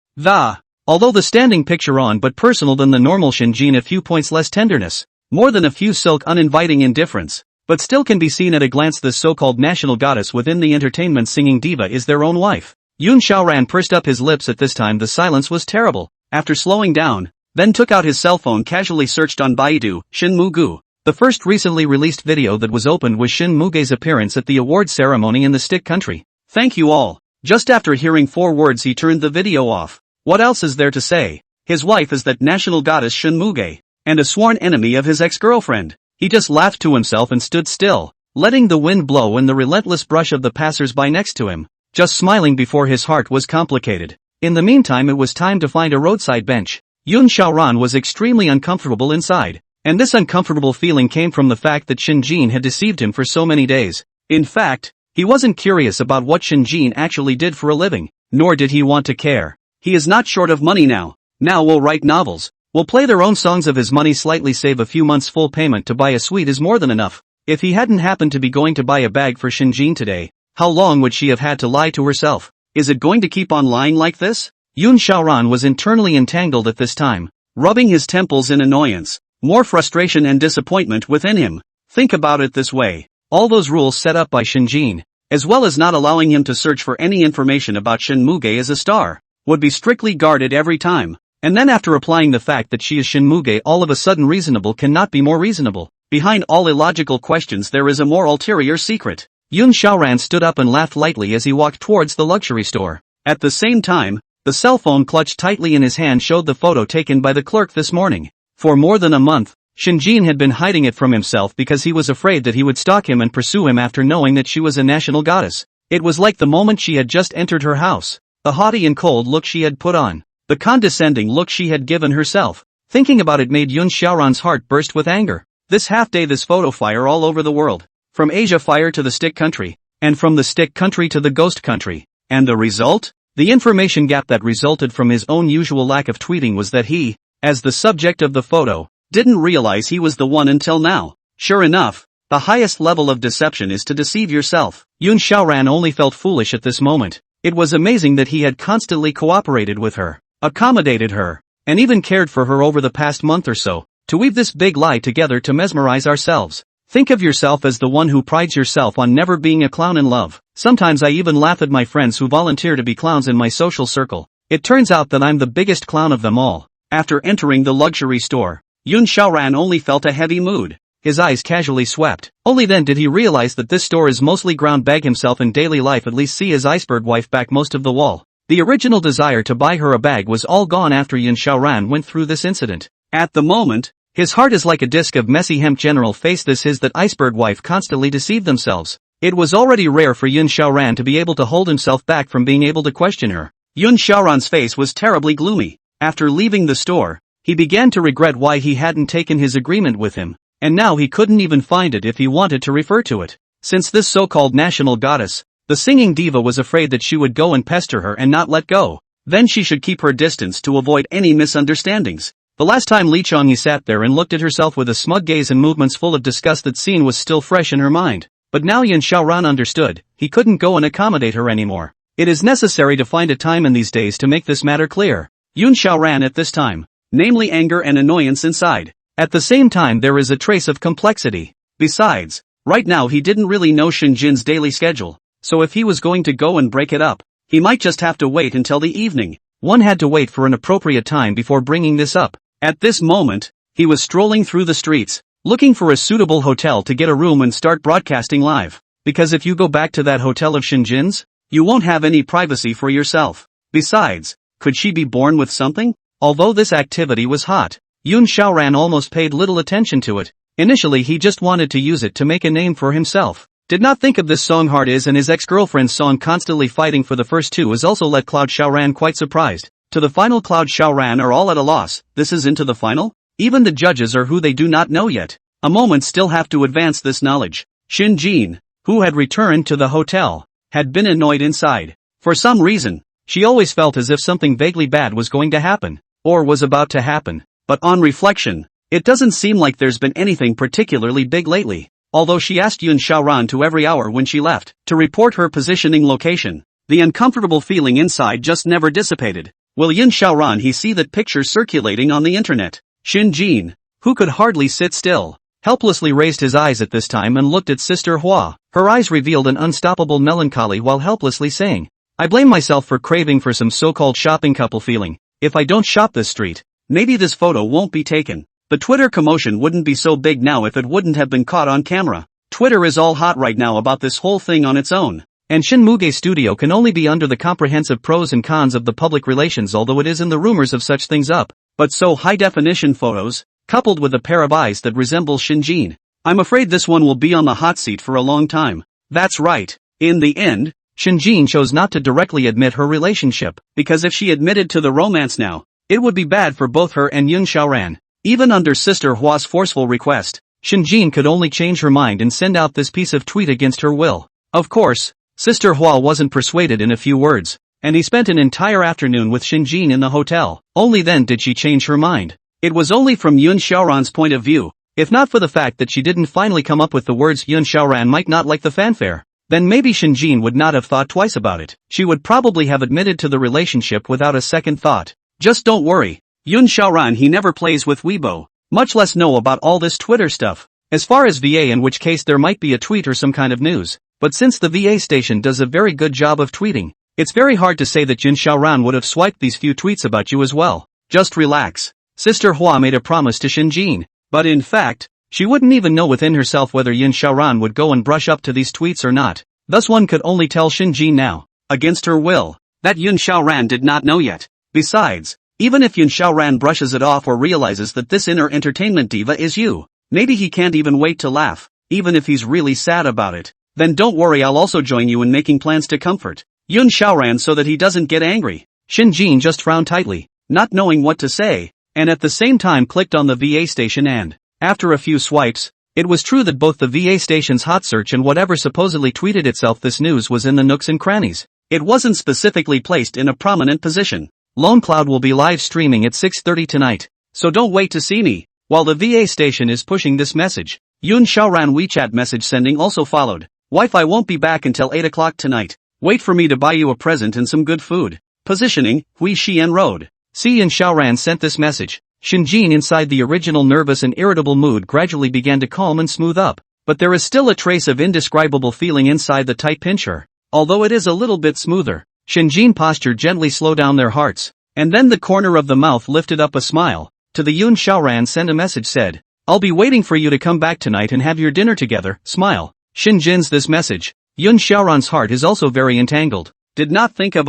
S1: Although the standing picture on but personal than the normal Shinjin, a few points less tenderness, more than a few silk uninviting indifference, but still can be seen at a glance this so-called national goddess within the entertainment singing diva is their own wife. Yun Xiaoran pursed up his lips at this time. The silence was terrible. After slowing down, then took out his cell phone, casually searched on Baidu, Shin Mugu. The first recently released video that was opened was Shin Muge's appearance at the awards ceremony in the stick country. Thank you all. Just after hearing 4 words he turned the video off. What else is there to say? His wife is that national goddess Shin Muge, and a sworn enemy of his ex-girlfriend. He just laughed to himself and stood still, letting the wind blow in the relentless brush of the passers-by next to him, just smiling before his heart was complicated. In the meantime it was time to find a roadside bench. Yun Xiaoran was extremely uncomfortable inside, and this uncomfortable feeling came from the fact that Shinjin had deceived him for so many days. In fact, he wasn't curious about what Shinjin actually did for a living, nor did he want to care. He is not short of money now. Now we'll write novels. We'll play their own songs of his money, slightly save a few months. Full payment to buy a suite is more than enough. If he hadn't happened to be going to buy a bag for Shinjin today, how long would she have had to lie to herself? Is it going to keep on lying like this? Yun Xiaoran was internally entangled at this time, rubbing his temples in annoyance, more frustration and disappointment within him. Think about it this way. All those rules set up by Shinjin, as well as not allowing him to search for any information about Shin Muge as a star, would be strictly guarded every time. And then after applying the fact that she is Shin Muge, all of a sudden reasonable cannot be more reasonable. Behind all illogical questions there is a more ulterior secret. Yun Xiaoran stood up and laughed lightly as he walked towards the luxury store. At the same time, the cell phone clutched tightly in his hand showed the photo taken by the clerk this morning. For more than a month, Shinjin had been hiding it from himself because he was afraid that he would stalk him and pursue him after knowing that she was a national goddess. It was like the moment she had just entered her house. The haughty and cold look she had put on. The condescending look she had given herself. Thinking about it made Yun Xiaoran's heart burst with anger. This half-day this photo fire all over the world. From Asia fire to the stick country. And from the stick country to the ghost country. And the result? The information gap that resulted from his own usual lack of tweeting was that he, as the subject of the photo, didn't realize he was the one until now. Sure enough, the highest level of deception is to deceive yourself. Yun Xiaoran only felt foolish at this moment. It was amazing that he had constantly cooperated with her, accommodated her, and even cared for her over the past month or so, to weave this big lie together to mesmerize ourselves. Think of yourself as the one who prides yourself on never being a clown in love. Sometimes I even laugh at my friends who volunteer to be clowns in my social circle. It turns out that I'm the biggest clown of them all. After entering the luxury store, Yun Xiaoran only felt a heavy mood. His eyes casually swept. Only then did he realize that this store is mostly ground bag himself in daily life at least see his iceberg wife back most of the wall. The original desire to buy her a bag was all gone after Yun Xiaoran went through this incident. At the moment, his heart is like a disc of messy hemp general face this is that iceberg wife constantly deceived themselves. It was already rare for Yun Xiaoran to be able to hold himself back from being able to question her. Yun Xiaoran's face was terribly gloomy. After leaving the store, he began to regret why he hadn't taken his agreement with him, and now he couldn't even find it if he wanted to refer to it. Since this so-called national goddess, the singing diva was afraid that she would go and pester her and not let go. Then she should keep her distance to avoid any misunderstandings. The last time Li Changyi sat there and looked at herself with a smug gaze and movements full of disgust that scene was still fresh in her mind. But now Yun Xiaoran understood, he couldn't go and accommodate her anymore. It is necessary to find a time in these days to make this matter clear. Yun Xiaoran at this time, namely anger and annoyance inside. At the same time there is a trace of complexity. Besides, right now he didn't really know Shinjin's daily schedule, so if he was going to go and break it up, he might just have to wait until the evening. One had to wait for an appropriate time before bringing this up. At this moment, he was strolling through the streets, looking for a suitable hotel to get a room and start broadcasting live. Because if you go back to that hotel of Shinjin's, you won't have any privacy for yourself. Besides, could she be born with something? Although this activity was hot, Yun Xiaoran almost paid little attention to it. Initially he just wanted to use it to make a name for himself. Did not think of this song Hard Is and his ex-girlfriend's song Constantly Fighting for the first two has also led Cloud Xiaoran quite surprised. To the final Cloud Xiaoran are all at a loss. This is into the final? Even the judges are who they do not know yet. A moment still have to advance this knowledge. Shinjin, who had returned to the hotel, had been annoyed inside. For some reason, she always felt as if something vaguely bad was going to happen, or was about to happen. But on reflection, it doesn't seem like there's been anything particularly big lately. Although she asked Yun Xiaoran to every hour when she left, to report her positioning location, the uncomfortable feeling inside just never dissipated. Will Yun Xiaoran he see that picture circulating on the internet? Shinjin, who could hardly sit still, helplessly raised his eyes at this time and looked at Sister Hua. Her eyes revealed an unstoppable melancholy while helplessly saying, I blame myself for craving for some so-called shopping couple feeling. If I don't shop this street, maybe this photo won't be taken. The Twitter commotion wouldn't be so big now if it wouldn't have been caught on camera. Twitter is all hot right now about this whole thing on its own. And Shinmuge Studio can only be under the comprehensive pros and cons of the public relations although it is in the rumors of such things up. But so high-definition photos, coupled with a pair of eyes that resemble Shinjin. I'm afraid this one will be on the hot seat for a long time. That's right. In the end, Shinjin chose not to directly admit her relationship, because if she admitted to the romance now, it would be bad for both her and Yun Xiaoran. Even under Sister Hua's forceful request, Shinjin could only change her mind and send out this piece of tweet against her will. Of course, Sister Hua wasn't persuaded in a few words, and he spent an entire afternoon with Shinjin in the hotel. Only then did she change her mind. It was only from Yun Xiaoran's point of view, if not for the fact that she didn't finally come up with the words Yun Xiaoran might not like the fanfare, then maybe Shinjin would not have thought twice about it. She would probably have admitted to the relationship without a second thought. Just don't worry. Yun Xiaoran he never plays with Weibo, much less know about all this Twitter stuff. As far as VA in which case there might be a tweet or some kind of news. But since the VA station does a very good job of tweeting, it's very hard to say that Yun Xiaoran would have swiped these few tweets about you as well. Just relax. Sister Hua made a promise to Shinjin, but in fact, She wouldn't even know within herself whether Yun Xiaoran would go and brush up to these tweets or not. Thus one could only tell Shin Jin now, against her will, that Yun Xiaoran did not know yet. Besides, even if Yun Xiaoran brushes it off or realizes that this inner entertainment diva is you, maybe he can't even wait to laugh, even if he's really sad about it. Then don't worry, I'll also join you in making plans to comfort Yun Xiaoran so that he doesn't get angry. Shin Jin just frowned tightly, not knowing what to say, and at the same time clicked on the VA station and, after a few swipes, it was true that both the VA station's hot search and whatever supposedly tweeted itself this news was in the nooks and crannies. It wasn't specifically placed in a prominent position. Lone Cloud will be live streaming at 6:30 tonight, so don't wait to see me. While the VA station is pushing this message, Yun Xiaoran WeChat message sending also followed. Wi-Fi won't be back until 8 o'clock tonight. Wait for me to buy you a present and some good food. Positioning, Hui Xian Road. See, Yun Xiaoran sent this message. Shin Jin, inside the original nervous and irritable mood, gradually began to calm and smooth up, but there is still a trace of indescribable feeling inside the tight pincher. Although it is a little bit smoother, Shin Jin posture gently slow down their hearts, and then the corner of the mouth lifted up a smile. To the Yun Xiaoran sent a message said, I'll be waiting for you to come back tonight and have your dinner together, smile. Shin Jin's this message. Yun Xiaoran's heart is also very entangled. Did not think of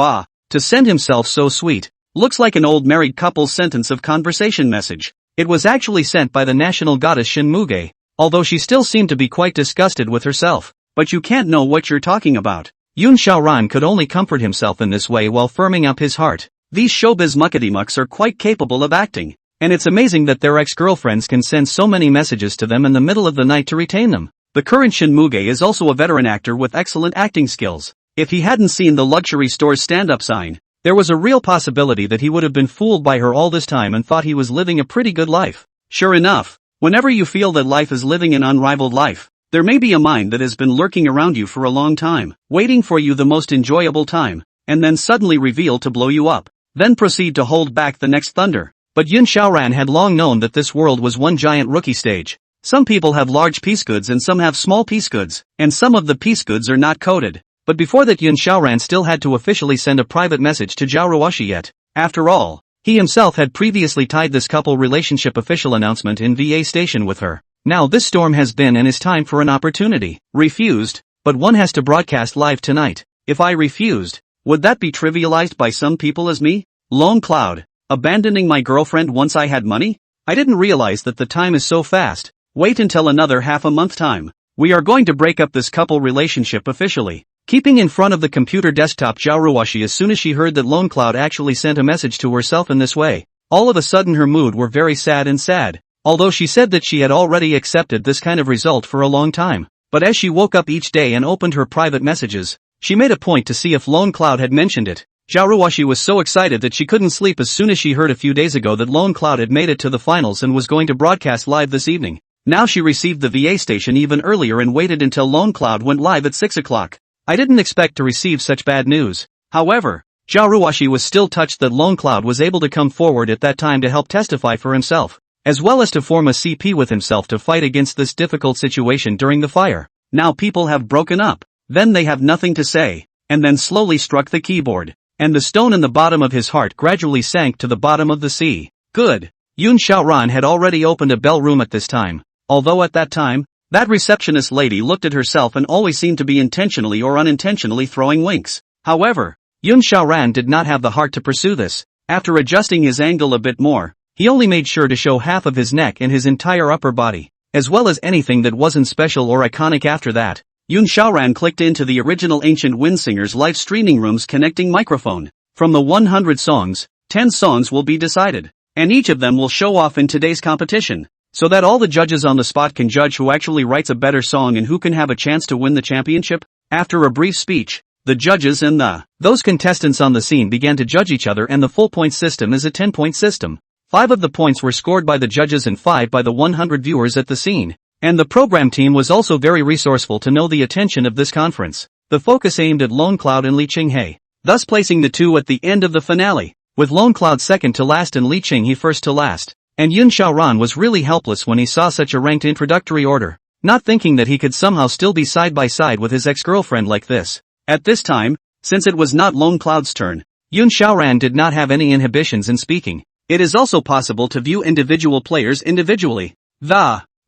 S1: to send himself so sweet. Looks like an old married couple's sentence of conversation message. It was actually sent by the national goddess Shin Muge, although she still seemed to be quite disgusted with herself. But you can't know what you're talking about. Yun Xiaoran could only comfort himself in this way while firming up his heart. These showbiz muckety-mucks are quite capable of acting, and it's amazing that their ex-girlfriends can send so many messages to them in the middle of the night to retain them. The current Shin Muge is also a veteran actor with excellent acting skills. If he hadn't seen the luxury store's stand-up sign, there was a real possibility that he would have been fooled by her all this time and thought he was living a pretty good life. Sure enough, whenever you feel that life is living an unrivaled life, there may be a mind that has been lurking around you for a long time, waiting for you the most enjoyable time, and then suddenly reveal to blow you up, then proceed to hold back the next thunder. But Yun Xiaoran had long known that this world was one giant rookie stage. Some people have large piece goods and some have small piece goods, and some of the piece goods are not coded. But before that, Yun Xiaoran still had to officially send a private message to Zhao Ruoshi yet. After all, he himself had previously tied this couple relationship official announcement in VA station with her. Now this storm has been and is time for an opportunity. Refused, but one has to broadcast live tonight. If I refused, would that be trivialized by some people as me? Lone Cloud, abandoning my girlfriend once I had money? I didn't realize that the time is so fast. Wait until another half a month time. We are going to break up this couple relationship officially. Keeping in front of the computer desktop Zhao Ruoshi, as soon as she heard that Lone Cloud actually sent a message to herself in this way, all of a sudden her mood were very sad. Although she said that she had already accepted this kind of result for a long time. But as she woke up each day and opened her private messages, she made a point to see if Lone Cloud had mentioned it. Zhao Ruoshi was so excited that she couldn't sleep as soon as she heard a few days ago that Lone Cloud had made it to the finals and was going to broadcast live this evening. Now she received the VA station even earlier and waited until Lone Cloud went live at 6 o'clock. I didn't expect to receive such bad news. However, Zhao Ruoshi was still touched that Lone Cloud was able to come forward at that time to help testify for himself, as well as to form a CP with himself to fight against this difficult situation during the fire. Now people have broken up, then they have nothing to say, and then slowly struck the keyboard, and the stone in the bottom of his heart gradually sank to the bottom of the sea. Good. Yun Xiaoran had already opened a bell room at this time, although at that time, that receptionist lady looked at herself and always seemed to be intentionally or unintentionally throwing winks. However, Yun Xiaoran did not have the heart to pursue this. After adjusting his angle a bit more, he only made sure to show half of his neck and his entire upper body, as well as anything that wasn't special or iconic. After that, Yun Xiaoran clicked into the original Ancient Wind Singers live streaming room's connecting microphone. From the 100 songs, 10 songs will be decided, and each of them will show off in today's competition, so that all the judges on the spot can judge who actually writes a better song and who can have a chance to win the championship. After a brief speech, the judges and those contestants on the scene began to judge each other, and the full point system is a 10-point system. 5 of the points were scored by the judges and 5 by the 100 viewers at the scene. And the program team was also very resourceful to know the attention of this conference. The focus aimed at Lone Cloud and Li Qinghe, thus placing the two at the end of the finale, with Lone Cloud second to last and Li Qinghe first to last. And Yun Xiaoran was really helpless when he saw such a ranked introductory order, not thinking that he could somehow still be side by side with his ex-girlfriend like this. At this time, since it was not Lone Cloud's turn, Yun Xiaoran did not have any inhibitions in speaking. It is also possible to view individual players individually.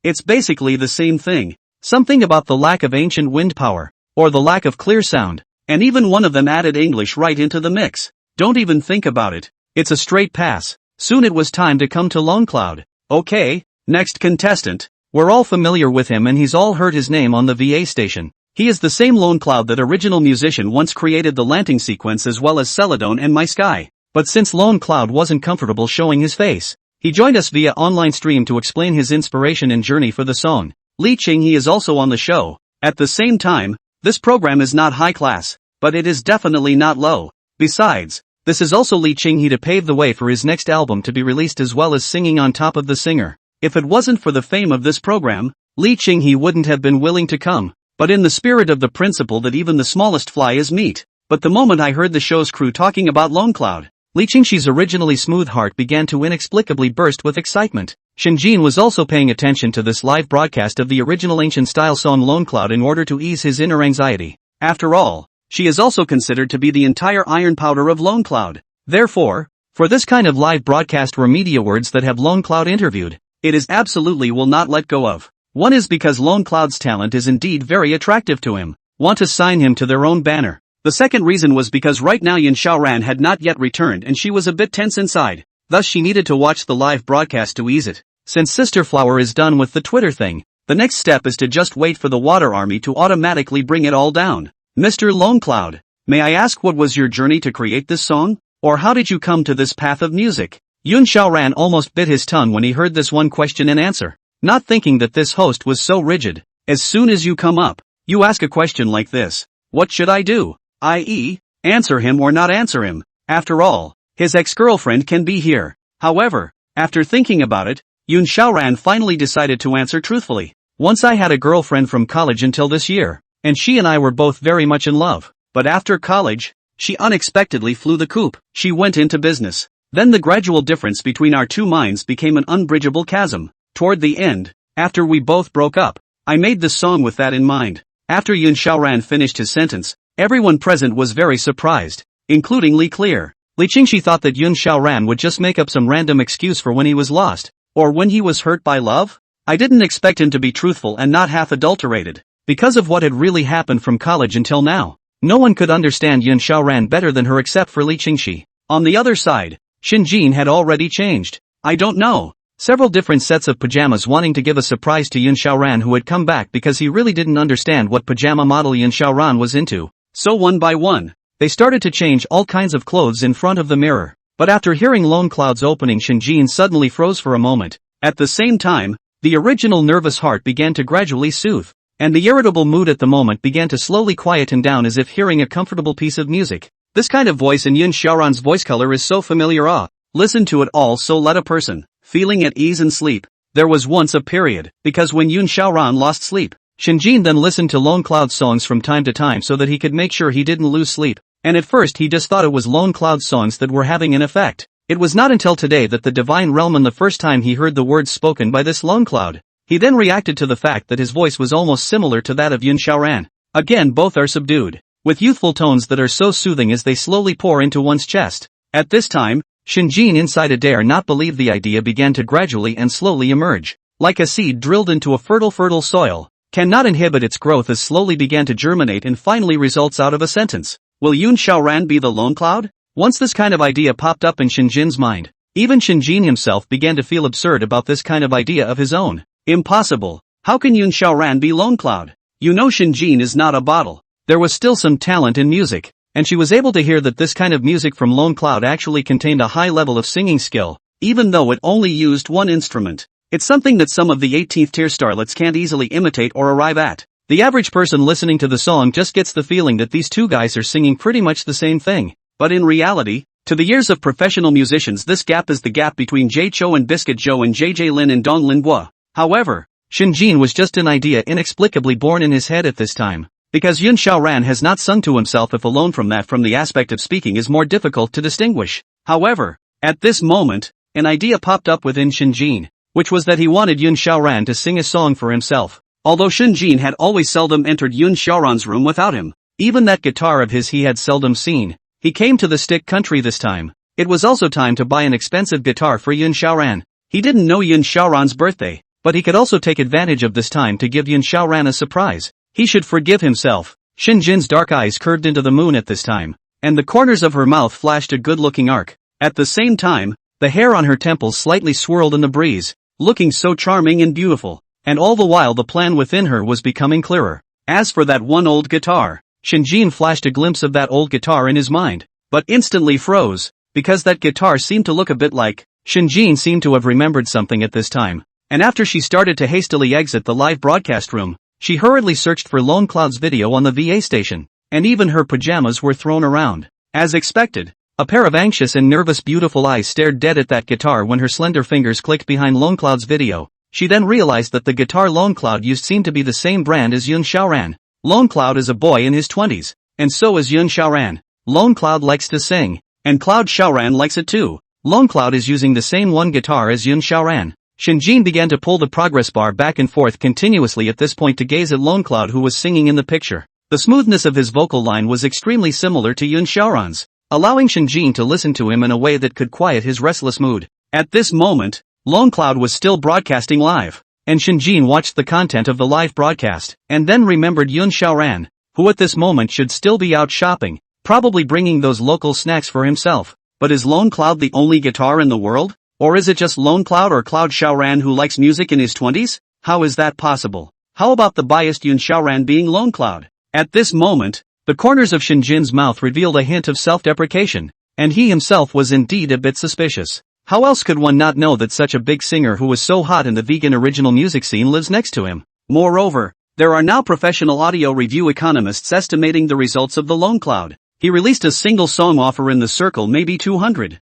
S1: It's basically the same thing. Something about the lack of ancient wind power, or the lack of clear sound, and even one of them added English right into the mix. Don't even think about it. It's a straight pass. Soon it was time to come to Lone Cloud. Okay, next contestant. We're all familiar with him and he's all heard his name on the VA station. He is the same Lone Cloud that original musician once created the Lanting sequence as well as Celadon and My Sky. But since Lone Cloud wasn't comfortable showing his face, he joined us via online stream to explain his inspiration and journey for the song. Li Qinghe is also on the show. At the same time, this program is not high class, but it is definitely not low. Besides, this is also Li Qinghe to pave the way for his next album to be released as well as singing on top of the singer. If it wasn't for the fame of this program, Li Qinghe wouldn't have been willing to come. But in the spirit of the principle that even the smallest fly is meat. But the moment I heard the show's crew talking about Lone Cloud, Li Qinghe's originally smooth heart began to inexplicably burst with excitement. Shinjin was also paying attention to this live broadcast of the original ancient-style song Lone Cloud in order to ease his inner anxiety. After all, she is also considered to be the entire iron powder of Lone Cloud. Therefore, for this kind of live broadcast where media words that have Lone Cloud interviewed, it is absolutely will not let go of. One is because Lone Cloud's talent is indeed very attractive to him. Want to sign him to their own banner. The second reason was because right now Yin Xiaoran had not yet returned and she was a bit tense inside. Thus she needed to watch the live broadcast to ease it. Since Sister Flower is done with the Twitter thing, the next step is to just wait for the water army to automatically bring it all down. Mr. Lone Cloud, may I ask what was your journey to create this song? Or how did you come to this path of music? Yun Xiaoran almost bit his tongue when he heard this one question and answer, not thinking that this host was so rigid. As soon as you come up, you ask a question like this. What should I do? I.e., answer him or not answer him. After all, his ex-girlfriend can be here. However, after thinking about it, Yun Xiaoran finally decided to answer truthfully. Once I had a girlfriend from college until this year, and she and I were both very much in love. But after college, she unexpectedly flew the coop. She went into business. Then the gradual difference between our two minds became an unbridgeable chasm. Toward the end, after we both broke up, I made this song with that in mind. After Yun Xiaoran finished his sentence, everyone present was very surprised, including Li Clear. Li Qinghe thought that Yun Xiaoran would just make up some random excuse for when he was lost, or when he was hurt by love. I didn't expect him to be truthful and not half adulterated, because of what had really happened from college until now. No one could understand Yun Xiaoran better than her except for Li Qinghe. On the other side, Shinjin had already changed. I don't know. Several different sets of pajamas wanting to give a surprise to Yun Xiaoran who had come back because he really didn't understand what pajama model Yun Xiaoran was into. So one by one, they started to change all kinds of clothes in front of the mirror. But after hearing Lone Cloud's opening, Shinjin suddenly froze for a moment. At the same time, the original nervous heart began to gradually soothe, and the irritable mood at the moment began to slowly quieten down as if hearing a comfortable piece of music. This kind of voice in Yun Xiaoran's voice color is so familiar. Listen to it all. So let a person feeling at ease and sleep. There was once a period, because when Yun Xiaoran lost sleep, Shinjin then listened to Lone Cloud's songs from time to time so that he could make sure he didn't lose sleep. And at first he just thought it was Lone Cloud's songs that were having an effect. It was not until today that the divine realm the first time he heard the words spoken by this Lone Cloud. He then reacted to the fact that his voice was almost similar to that of Yun Xiaoran. Again, both are subdued, with youthful tones that are so soothing as they slowly pour into one's chest. At this time, Shinjin inside dare not believe the idea began to gradually and slowly emerge. Like a seed drilled into a fertile soil, cannot inhibit its growth as slowly began to germinate and finally results out of a sentence. Will Yun Xiaoran be the Lone Cloud? Once this kind of idea popped up in Shinjin's mind, even Shinjin himself began to feel absurd about this kind of idea of his own. Impossible. How can Yun Xiaoran be Lone Cloud? You know Shinjin is not a bottle. There was still some talent in music, and she was able to hear that this kind of music from Lone Cloud actually contained a high level of singing skill, even though it only used one instrument. It's something that some of the 18th tier starlets can't easily imitate or arrive at. The average person listening to the song just gets the feeling that these two guys are singing pretty much the same thing. But in reality, to the ears of professional musicians, this gap is the gap between Jay Chou and Biscuit Joe and JJ Lin and Dong Linbo. However, Shinjin was just an idea inexplicably born in his head at this time. Because Yun Xiaoran has not sung to himself, if alone from the aspect of speaking is more difficult to distinguish. However, at this moment, an idea popped up within Shinjin, which was that he wanted Yun Xiaoran to sing a song for himself. Although Shinjin had always seldom entered Yun Xiaoran's room without him, even that guitar of his he had seldom seen. He came to the stick country this time. It was also time to buy an expensive guitar for Yun Xiaoran. He didn't know Yun Xiaoran's birthday, but he could also take advantage of this time to give Yun Xiaoran a surprise. He should forgive himself. Shen Jin's dark eyes curved into the moon at this time, and the corners of her mouth flashed a good-looking arc. At the same time, the hair on her temples slightly swirled in the breeze, looking so charming and beautiful, and all the while the plan within her was becoming clearer. As for that one old guitar, Shen Jin flashed a glimpse of that old guitar in his mind, but instantly froze, because that guitar seemed to look a bit like. Shen Jin seemed to have remembered something at this time, and after she started to hastily exit the live broadcast room, she hurriedly searched for Lone Cloud's video on the VA station, and even her pajamas were thrown around. As expected, a pair of anxious and nervous beautiful eyes stared dead at that guitar when her slender fingers clicked behind Lone Cloud's video. She then realized that the guitar Lone Cloud used seemed to be the same brand as Yun Xiaoran. Lone Cloud is a boy in his 20s, and so is Yun Xiaoran. Lone Cloud likes to sing, and Cloud Xiaoran likes it too. Lone Cloud is using the same one guitar as Yun Xiaoran. Shen Jin began to pull the progress bar back and forth continuously at this point to gaze at Lone Cloud, who was singing in the picture. The smoothness of his vocal line was extremely similar to Yun Xiaoran's, allowing Shen Jin to listen to him in a way that could quiet his restless mood. At this moment, Lone Cloud was still broadcasting live, and Shen Jin watched the content of the live broadcast, and then remembered Yun Xiaoran, who at this moment should still be out shopping, probably bringing those local snacks for himself. But is Lone Cloud the only guitar in the world? Or is it just Lone Cloud or Cloud Xiaoran who likes music in his 20s? How is that possible? How about the biased Yun Xiaoran being Lone Cloud? At this moment, the corners of Shen Jin's mouth revealed a hint of self-deprecation, and he himself was indeed a bit suspicious. How else could one not know that such a big singer who was so hot in the vegan original music scene lives next to him? Moreover, there are now professional audio review economists estimating the results of the Lone Cloud. He released a single song offer in the circle maybe $200,000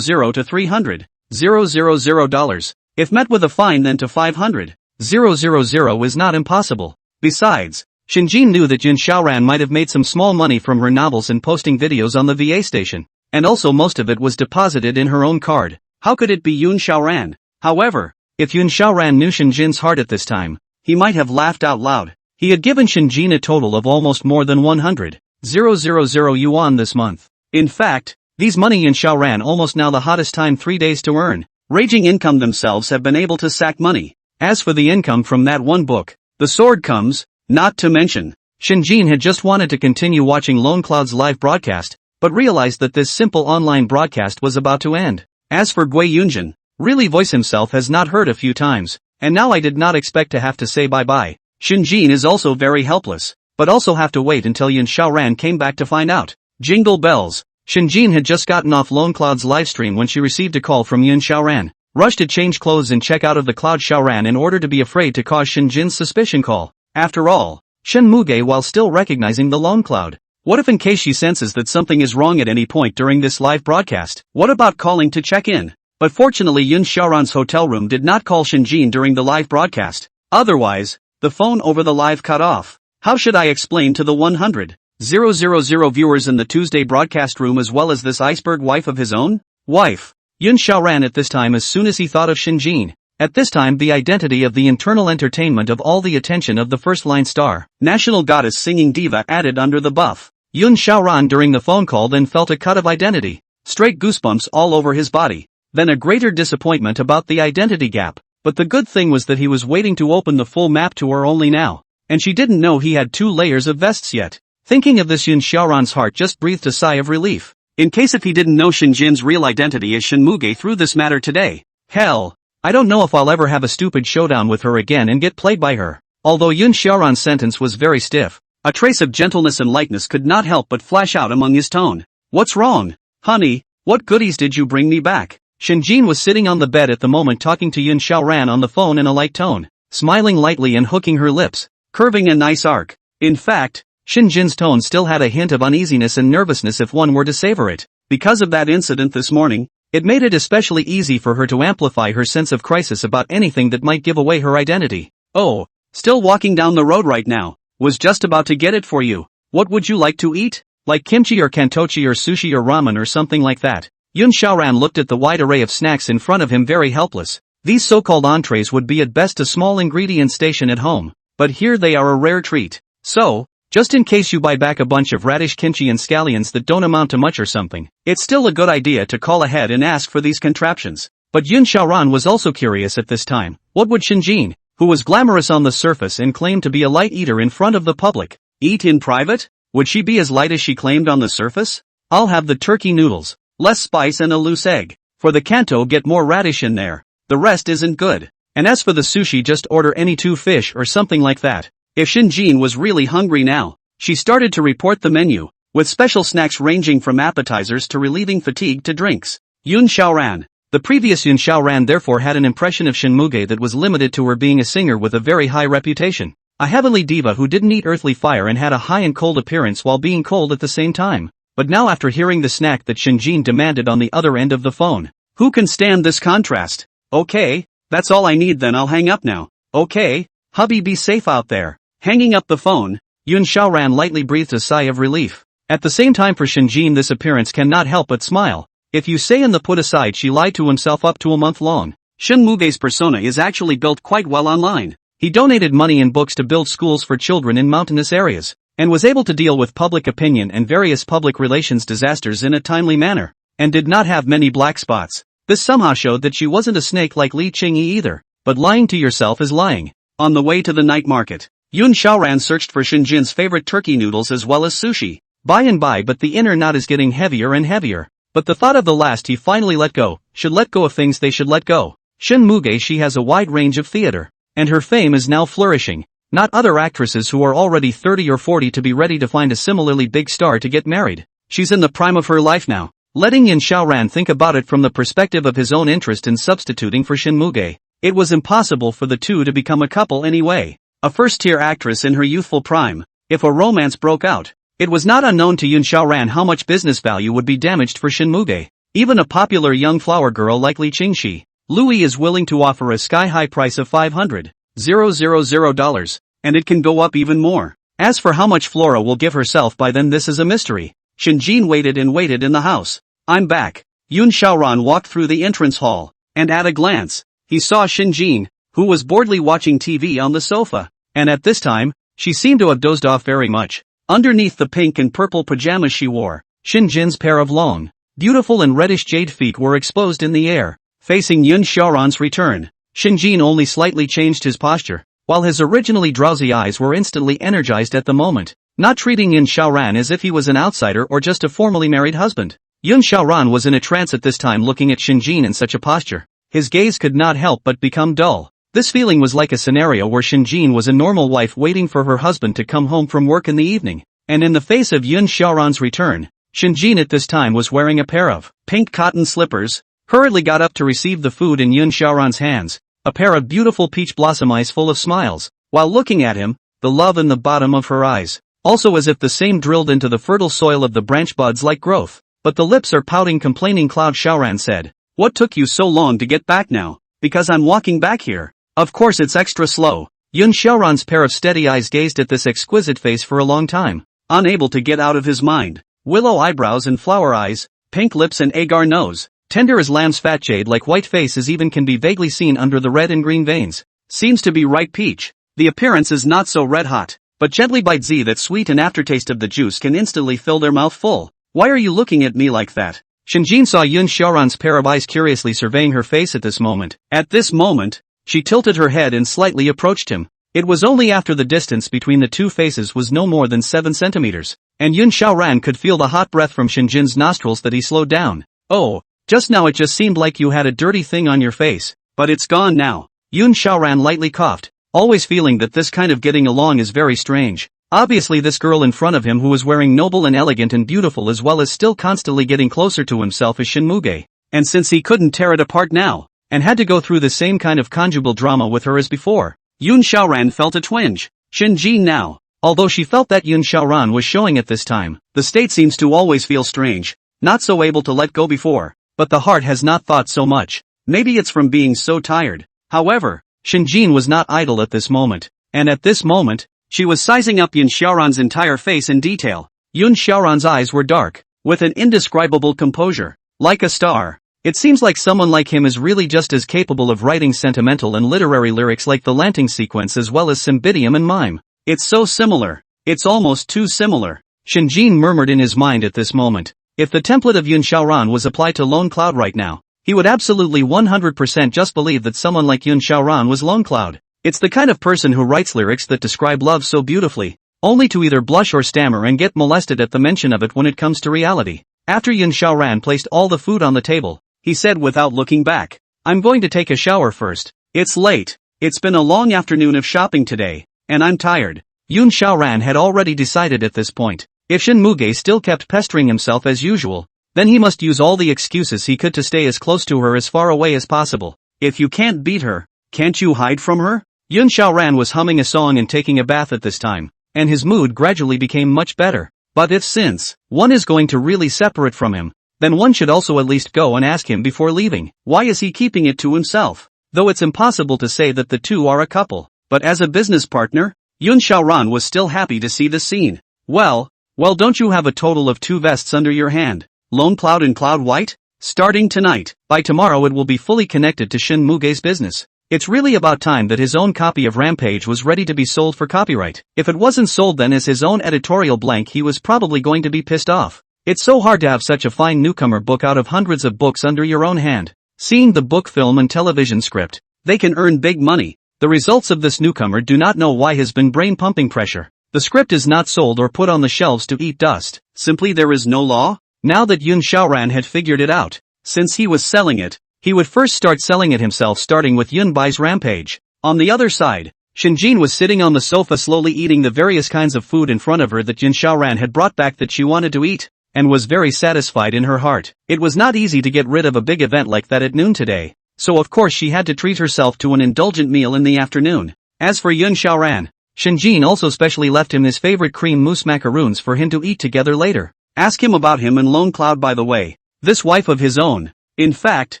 S1: to $300,000. If met with a fine then to $500,000 is not impossible. Besides, Shen Jin knew that Yun Xiaoran might have made some small money from her novels and posting videos on the VA station, and also most of it was deposited in her own card. How could it be Yun Xiaoran? However, if Yun Xiaoran knew Shen Jin's heart at this time, he might have laughed out loud. He had given Shen Jin a total of almost more than 100,000 yuan this month. In fact, these money Yun Xiaoran almost now the hottest time 3 days to earn. Raging Income themselves have been able to sack money. As for the income from that one book, The Sword Comes, not to mention, Shen Jin had just wanted to continue watching Lone Cloud's live broadcast, but realized that this simple online broadcast was about to end. As for Gui Yunjin, really voice himself has not heard a few times, and now I did not expect to have to say bye-bye. Shen Jin is also very helpless, but also have to wait until Yun Xiaoran came back to find out. Jingle bells. Shen Jin had just gotten off Lone Cloud's livestream when she received a call from Yun Xiaoran. Rushed to change clothes and check out of the Cloud Xiaoran in order to be afraid to cause Shen Jin's suspicion call. After all, Shen Muge while still recognizing the Lone Cloud. What if in case she senses that something is wrong at any point during this live broadcast? What about calling to check in? But fortunately Yun Xiaoran's hotel room did not call Shen Jin during the live broadcast. Otherwise, the phone over the live cut off. How should I explain to the 100,000 viewers in the Tuesday broadcast room as well as this iceberg wife of his own? Wife. Yun Xiaoran at this time as soon as he thought of Shen Jin. At this time the identity of the internal entertainment of all the attention of the first-line star, national goddess singing diva added under the buff. Yun Xiaoran during the phone call then felt a cut of identity. Straight goosebumps all over his body. Then a greater disappointment about the identity gap. But the good thing was that he was waiting to open the full map to her only now. And she didn't know he had 2 layers of vests yet. Thinking of this Yun Xiaoran's heart just breathed a sigh of relief. In case if he didn't know Shen Jin's real identity as Shen Muge through this matter today. Hell, I don't know if I'll ever have a stupid showdown with her again and get played by her. Although Yun Xiaoran's sentence was very stiff, a trace of gentleness and lightness could not help but flash out among his tone. What's wrong? Honey, what goodies did you bring me back? Shen Jin was sitting on the bed at the moment talking to Yun Xiaoran on the phone in a light tone, smiling lightly and hooking her lips, curving a nice arc. In fact, Shen Jin's tone still had a hint of uneasiness and nervousness if one were to savor it. Because of that incident this morning, it made it especially easy for her to amplify her sense of crisis about anything that might give away her identity. Oh, still walking down the road right now. Was just about to get it for you. What would you like to eat? Like kimchi or kantochi or sushi or ramen or something like that. Yun Xiaoran looked at the wide array of snacks in front of him very helpless. These so-called entrees would be at best a small ingredient station at home, but here they are a rare treat. So, just in case you buy back a bunch of radish kimchi and scallions that don't amount to much or something, it's still a good idea to call ahead and ask for these contraptions. But Yun Xiaoran was also curious at this time. What would Shinjin, who was glamorous on the surface and claimed to be a light eater in front of the public, eat in private? Would she be as light as she claimed on the surface? I'll have the turkey noodles, less spice and a loose egg. For the kanto, get more radish in there. The rest isn't good. And as for the sushi, just order any 2 fish or something like that. If Shinjin was really hungry now, she started to report the menu, with special snacks ranging from appetizers to relieving fatigue to drinks. Yun Xiaoran. The previous Yun Xiaoran therefore had an impression of Shinmuge that was limited to her being a singer with a very high reputation. A heavenly diva who didn't eat earthly fire and had a high and cold appearance while being cold at the same time. But now, after hearing the snack that Shinjin demanded on the other end of the phone, who can stand this contrast? Okay, that's all I need, then I'll hang up now. Okay, hubby, be safe out there. Hanging up the phone, Yun Xiaoran lightly breathed a sigh of relief. At the same time, for Shinjin, this appearance cannot help but smile. If you say in the put aside she lied to himself up to a month long. Shinmuge's persona is actually built quite well online. He donated money and books to build schools for children in mountainous areas, and was able to deal with public opinion and various public relations disasters in a timely manner, and did not have many black spots. This somehow showed that she wasn't a snake like Li Qingyi either, but lying to yourself is lying. On the way to the night market, Yun Xiaoran searched for Shinjin's favorite turkey noodles as well as sushi. By and by, but the inner knot is getting heavier and heavier. But the thought of the last he finally let go, should let go of things they should let go. Shinmuge, she has a wide range of theater, and her fame is now flourishing. Not other actresses who are already 30 or 40 to be ready to find a similarly big star to get married. She's in the prime of her life now. Letting Yun Xiaoran think about it from the perspective of his own interest in substituting for Shinmuge, it was impossible for the two to become a couple anyway. A first-tier actress in her youthful prime, if a romance broke out, it was not unknown to Yun Xiaoran how much business value would be damaged for Shinmuge. Even a popular young flower girl like Li Qingxi, Louis is willing to offer a sky-high price of $500,000, and it can go up even more. As for how much Flora will give herself by then, this is a mystery. Shinjin waited and waited in the house. I'm back. Yun Xiaoran walked through the entrance hall, and at a glance, he saw Shinjin, who was boredly watching TV on the sofa, and at this time, she seemed to have dozed off very much. Underneath the pink and purple pajamas she wore, Shinjin's pair of long, beautiful and reddish jade feet were exposed in the air. Facing Yun Xiaoran's return, Shinjin only slightly changed his posture, while his originally drowsy eyes were instantly energized at the moment, not treating Yun Xiaoran as if he was an outsider or just a formerly married husband. Yun Xiaoran was in a trance at this time, looking at Shinjin in such a posture. His gaze could not help but become dull. This feeling was like a scenario where Shinjin was a normal wife waiting for her husband to come home from work in the evening, and in the face of Yun Xiaoran's return, Shinjin at this time was wearing a pair of pink cotton slippers, hurriedly got up to receive the food in Yun Xiaoran's hands, a pair of beautiful peach blossom eyes full of smiles, while looking at him, the love in the bottom of her eyes, also as if the same drilled into the fertile soil of the branch buds like growth. But the lips are pouting, complaining. Cloud Xiaoran said, "What took you so long to get back now?" "Because I'm walking back here. Of course it's extra slow." Yun Xiaoran's pair of steady eyes gazed at this exquisite face for a long time, unable to get out of his mind. Willow eyebrows and flower eyes, pink lips and agar nose, tender as lamb's fat, jade-like white faces even can be vaguely seen under the red and green veins. Seems to be ripe peach. The appearance is not so red hot, but gently bites that sweet, and aftertaste of the juice can instantly fill their mouth full. "Why are you looking at me like that?" Shinjin saw Yun Xiaoran's pair of eyes curiously surveying her face at this moment. At this moment, she tilted her head and slightly approached him. It was only after the distance between the two faces was no more than 7 centimeters, and Yun Xiaoran could feel the hot breath from Shinjin's nostrils that he slowed down. "Oh, just now it just seemed like you had a dirty thing on your face, but it's gone now." Yun Xiaoran lightly coughed, always feeling that this kind of getting along is very strange. Obviously this girl in front of him, who was wearing noble and elegant and beautiful as well as still constantly getting closer to himself, is Shinmuge. And since he couldn't tear it apart now, and had to go through the same kind of conjugal drama with her as before, Yun Xiaoran felt a twinge. Shinjin now, although she felt that Yun Xiaoran was showing at this time, the state seems to always feel strange, not so able to let go before, but the heart has not thought so much. Maybe it's from being so tired. However, Shinjin was not idle at this moment, and at this moment, she was sizing up Yun Xiaoran's entire face in detail. Yun Xiaoran's eyes were dark, with an indescribable composure, like a star. It seems like someone like him is really just as capable of writing sentimental and literary lyrics like the Lanting sequence as well as Cymbidium and mime. It's so similar. It's almost too similar. Shinjin murmured in his mind at this moment. If the template of Yun Xiaoran was applied to Lone Cloud right now, He would absolutely 100% just believe that someone like Yun Xiaoran was Lone Cloud. It's the kind of person who writes lyrics that describe love so beautifully, only to either blush or stammer and get molested at the mention of it when it comes to reality. After Yun Xiaoran placed all the food on the table, he said without looking back, "I'm going to take a shower first. It's late. It's been a long afternoon of shopping today, and I'm tired." Yun Xiaoran had already decided at this point. If Shin Muge still kept pestering himself as usual, then he must use all the excuses he could to stay as close to her as far away as possible. If you can't beat her, can't you hide from her? Yun Xiaoran was humming a song and taking a bath at this time, and his mood gradually became much better. But if since one is going to really separate from him, then one should also at least go and ask him before leaving. Why is he keeping it to himself? Though it's impossible to say that the two are a couple, but as a business partner, Yun Xiaoran was still happy to see the scene. Well, don't you have a total of 2 vests under your hand? Lone Cloud and Cloud White? Starting tonight, by tomorrow it will be fully connected to Shin Muge's business. It's really about time that his own copy of Rampage was ready to be sold for copyright. If it wasn't sold then as his own editorial blank he was probably going to be pissed off. It's so hard to have such a fine newcomer book out of hundreds of books under your own hand. Seeing the book, film and television script, they can earn big money. The results of this newcomer do not know why has been brain-pumping pressure. The script is not sold or put on the shelves to eat dust. Simply there is no law? Now that Yun Xiaoran had figured it out, since he was selling it, he would first start selling it himself, starting with Yun Bai's Rampage. On the other side, Shinjin was sitting on the sofa slowly eating the various kinds of food in front of her that Yun Xiaoran had brought back that she wanted to eat, and was very satisfied in her heart. It was not easy to get rid of a big event like that at noon today, so of course she had to treat herself to an indulgent meal in the afternoon. As for Yun Xiaoran, Shinjin also specially left him his favorite cream mousse macaroons for him to eat together later. Ask him about him and Lone Cloud, by the way. This wife of his own, in fact,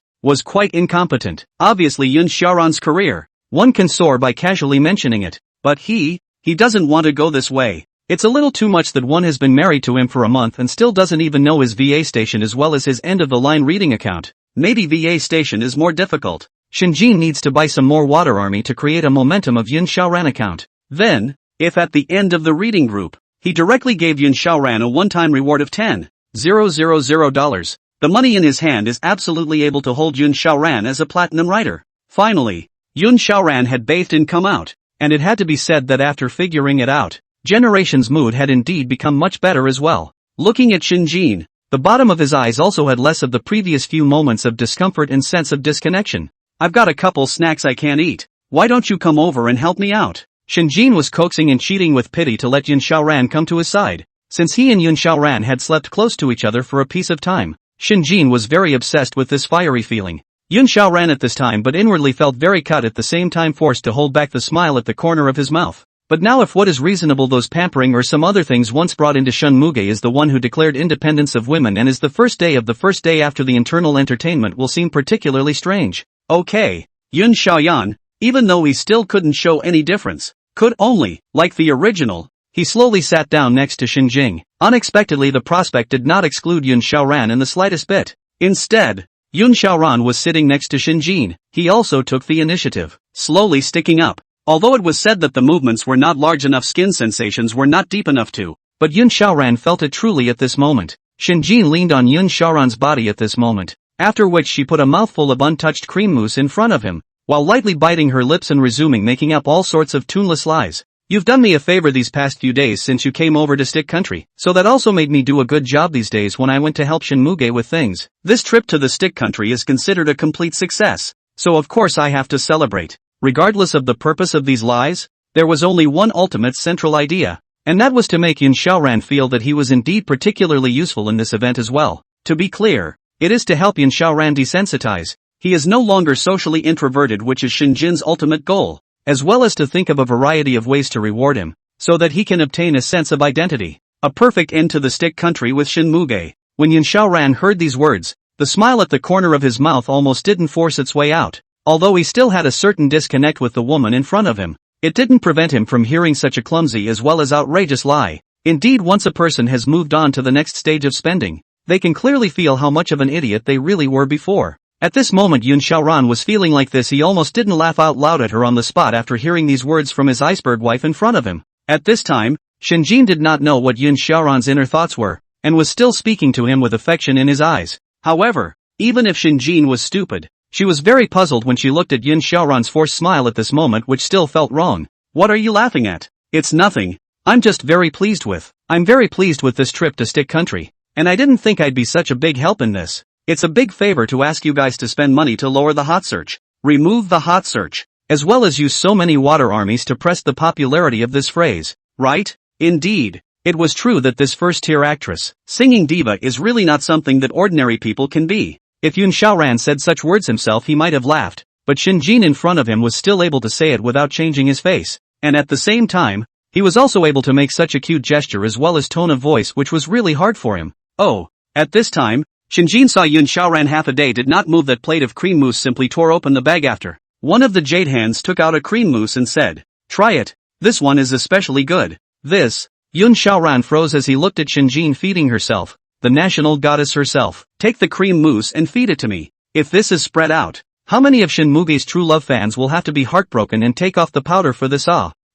S1: was quite incompetent. Obviously Yun Xiaoran's career, one can soar by casually mentioning it, but he doesn't want to go this way. It's a little too much that one has been married to him for a month and still doesn't even know his VA station as well as his end-of-the-line reading account. Maybe VA station is more difficult. Shinjin needs to buy some more water army to create a momentum of Yun Xiaoran account. Then, if at the end of the reading group, he directly gave Yun Xiaoran a one-time reward of $10,000, the money in his hand is absolutely able to hold Yun Xiaoran as a platinum writer. Finally, Yun Xiaoran had bathed and come out, and it had to be said that after figuring it out, Generation's mood had indeed become much better as well. Looking at Shinjin, the bottom of his eyes also had less of the previous few moments of discomfort and sense of disconnection. "I've got a couple snacks I can't eat. Why don't you come over and help me out?" Shinjin was coaxing and cheating with pity to let Yun Xiaoran come to his side. Since he and Yun Xiaoran had slept close to each other for a piece of time, Shinjin was very obsessed with this fiery feeling. Yun Xiaoran at this time but inwardly felt very cut, at the same time forced to hold back the smile at the corner of his mouth. But now if what is reasonable those pampering or some other things once brought into Shun Muge is the one who declared independence of women and is the first day after the internal entertainment will seem particularly strange. Okay, Yun Xiaoyan, even though he still couldn't show any difference, could only, like the original, he slowly sat down next to Shinjing. Unexpectedly the prospect did not exclude Yun Xiaoran in the slightest bit. Instead, Yun Xiaoran was sitting next to Shinjin. He also took the initiative, slowly sticking up. Although it was said that the movements were not large enough, skin sensations were not deep enough to, but Yun Xiaoran felt it truly at this moment. Shinjin leaned on Yun Xiaoran's body at this moment, after which she put a mouthful of untouched cream mousse in front of him, while lightly biting her lips and resuming making up all sorts of tuneless lies. "You've done me a favor these past few days since you came over to Stick Country, so that also made me do a good job these days when I went to help Shin Muge with things. This trip to the Stick Country is considered a complete success, so of course I have to celebrate." Regardless of the purpose of these lies, there was only one ultimate central idea, and that was to make Yun Xiaoran feel that he was indeed particularly useful in this event as well. To be clear, it is to help Yun Xiaoran desensitize. He is no longer socially introverted, which is Shinjin's ultimate goal, as well as to think of a variety of ways to reward him, so that he can obtain a sense of identity. A perfect end to the Stick Country with Shin Muge. When Yun Xiaoran heard these words, the smile at the corner of his mouth almost didn't force its way out. Although he still had a certain disconnect with the woman in front of him, it didn't prevent him from hearing such a clumsy as well as outrageous lie. Indeed, once a person has moved on to the next stage of spending, they can clearly feel how much of an idiot they really were before. At this moment Yun Xiaoran was feeling like this. He almost didn't laugh out loud at her on the spot after hearing these words from his iceberg wife in front of him. At this time, Shinjin did not know what Yun Xiaoran's inner thoughts were, and was still speaking to him with affection in his eyes. However, Even if Shinjin was stupid, she was very puzzled when she looked at Yun Xiaoran's forced smile at this moment, which still felt wrong. What are you laughing at? It's nothing. I'm very pleased with this trip to Stick Country. And I didn't think I'd be such a big help in this. It's a big favor to ask you guys to spend money to lower the hot search, remove the hot search, as well as use so many water armies to press the popularity of this phrase, right? Indeed. It was true that this first-tier actress, singing diva is really not something that ordinary people can be. If Yun Xiaoran said such words himself he might have laughed, but Shinjin in front of him was still able to say it without changing his face, and at the same time, he was also able to make such a cute gesture as well as tone of voice which was really hard for him. Oh. At this time, Shinjin saw Yun Xiaoran half a day did not move that plate of cream mousse, simply tore open the bag after. One of the jade hands took out a cream mousse and said, "Try it. This one is especially good." This. Yun Xiaoran froze as he looked at Shinjin feeding herself, the national goddess herself. "Take the cream mousse and feed it to me. If this is spread out, how many of Shin Movie's true love fans will have to be heartbroken and take off the powder for this?"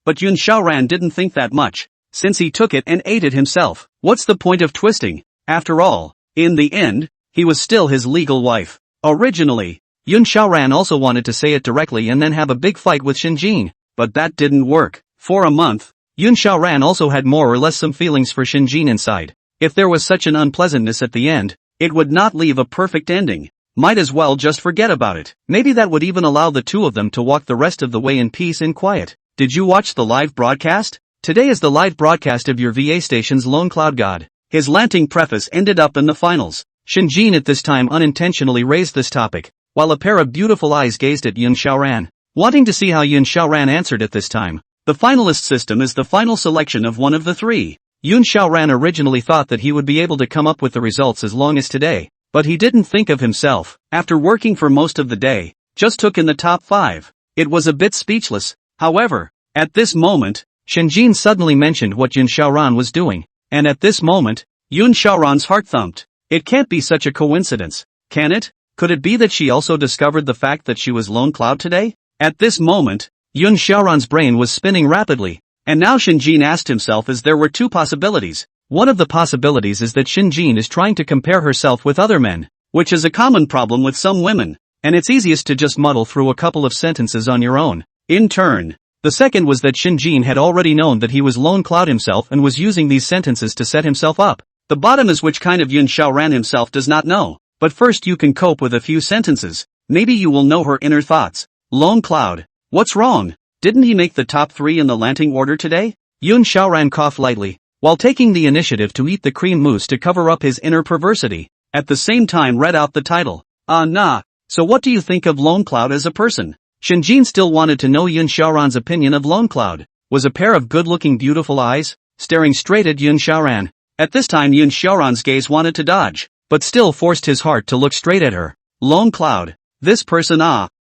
S1: But Yun Xiaoran didn't think that much, since he took it and ate it himself. What's the point of twisting? After all, in the end, he was still his legal wife. Originally, Yun Xiaoran also wanted to say it directly and then have a big fight with Shinjin, but that didn't work. For a month, Yun Xiaoran also had more or less some feelings for Shinjin inside. If there was such an unpleasantness at the end, it would not leave a perfect ending. Might as well just forget about it. Maybe that would even allow the two of them to walk the rest of the way in peace and quiet. Did you watch the live broadcast? Today is the live broadcast of your VA station's Lone Cloud God. His lanting preface ended up in the finals. Shinjin at this time unintentionally raised this topic, while a pair of beautiful eyes gazed at Yun Xiaoran, wanting to see how Yun Xiaoran answered at this time. The finalist system is the final selection of one of the three. Yun Xiaoran originally thought that he would be able to come up with the results as long as today, but he didn't think of himself. After working for most of the day, just took in the top 5. It was a bit speechless. However, at this moment, Shinjin suddenly mentioned what Yun Xiaoran was doing, and at this moment, Yun Xiaoran's heart thumped. It can't be such a coincidence, can it? Could it be that she also discovered the fact that she was Lone Cloud today? At this moment, Yun Xiaoran's brain was spinning rapidly, and now Shinjin asked himself as there were two possibilities. One of the possibilities is that Shinjin is trying to compare herself with other men, which is a common problem with some women, and it's easiest to just muddle through a couple of sentences on your own. In turn, the second was that Shinjin had already known that he was Lone Cloud himself and was using these sentences to set himself up. The bottom is which kind of Yun Xiaoran himself does not know, but first you can cope with a few sentences. Maybe you will know her inner thoughts. Lone Cloud. What's wrong? Didn't he make the top 3 in the lanting order today? Yun Xiaoran coughed lightly, while taking the initiative to eat the cream mousse to cover up his inner perversity. At the same time read out the title. Nah. So what do you think of Lone Cloud as a person? Shinjin still wanted to know Yun Xiaoran's opinion of Lone Cloud. Was a pair of good-looking beautiful eyes, staring straight at Yun Xiaoran. At this time Yun Xiaoran's gaze wanted to dodge, but still forced his heart to look straight at her. Lone Cloud. This person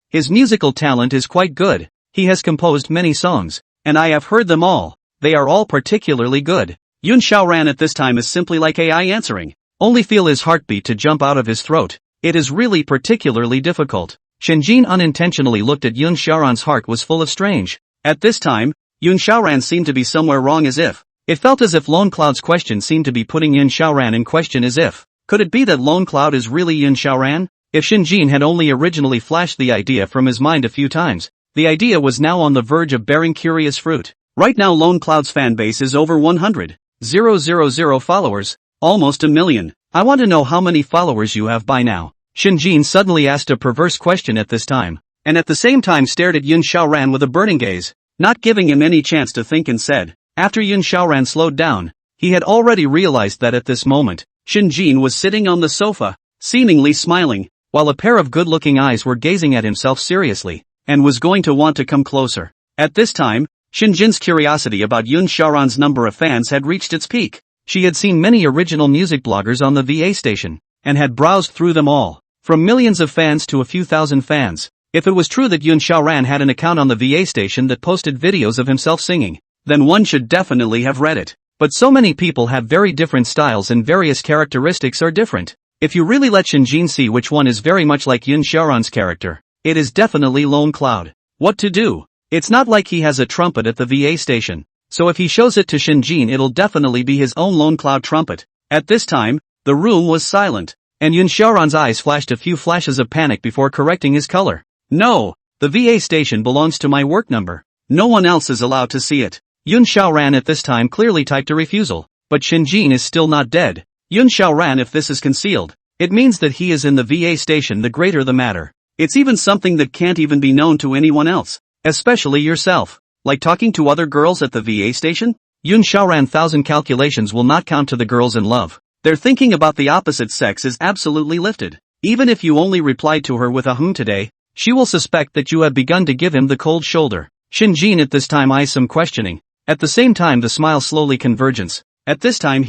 S1: his musical talent is quite good. He has composed many songs, and I have heard them all. They are all particularly good. Yun Xiaoran at this time is simply like AI answering. Only feel his heartbeat to jump out of his throat. It is really particularly difficult. Shinjin unintentionally looked at Yun Xiaoran's heart was full of strange. At this time, Yun Xiaoran seemed to be somewhere wrong as if. It felt as if Lone Cloud's question seemed to be putting Yun Xiaoran in question as if. Could it be that Lone Cloud is really Yun Xiaoran? If Shinjin had only originally flashed the idea from his mind a few times, the idea was now on the verge of bearing curious fruit. Right now Lone Cloud's fan base is over 100,000 followers, almost 1 million. I want to know how many followers you have by now. Shinjin suddenly asked a perverse question at this time, and at the same time stared at Yun Xiaoran with a burning gaze, not giving him any chance to think and said. After Yun Xiaoran slowed down, he had already realized that at this moment, Shinjin was sitting on the sofa, seemingly smiling, while a pair of good-looking eyes were gazing at himself seriously, and was going to want to come closer. At this time, Shinjin's curiosity about Yun Xiaoran's number of fans had reached its peak. She had seen many original music bloggers on the VA station, and had browsed through them all, from millions of fans to a few thousand fans. If it was true that Yun Xiaoran had an account on the VA station that posted videos of himself singing, then one should definitely have read it. But so many people have very different styles and various characteristics are different. If you really let Shinjin see which one is very much like Yun Xiaoran's character, it is definitely Lone Cloud. What to do? It's not like he has a trumpet at the VA station, so if he shows it to Shinjin it'll definitely be his own Lone Cloud trumpet. At this time, the room was silent. And Yun Xiaoran's eyes flashed a few flashes of panic before correcting his color. No, the VA station belongs to my work number. No one else is allowed to see it. Yun Xiaoran at this time clearly typed a refusal. But Shinjin is still not dead. Yun Xiaoran, if this is concealed, it means that he is in the VA station, the greater the matter. It's even something that can't even be known to anyone else. Especially yourself. Like talking to other girls at the VA station? Yun Xiaoran, 1,000 calculations will not count to the girls in love. Their thinking about the opposite sex is absolutely lifted. Even if you only replied to her with a today, she will suspect that you have begun to give him the cold shoulder. Shinjin at this time eyes some questioning. At the same time the smile slowly convergence. At this time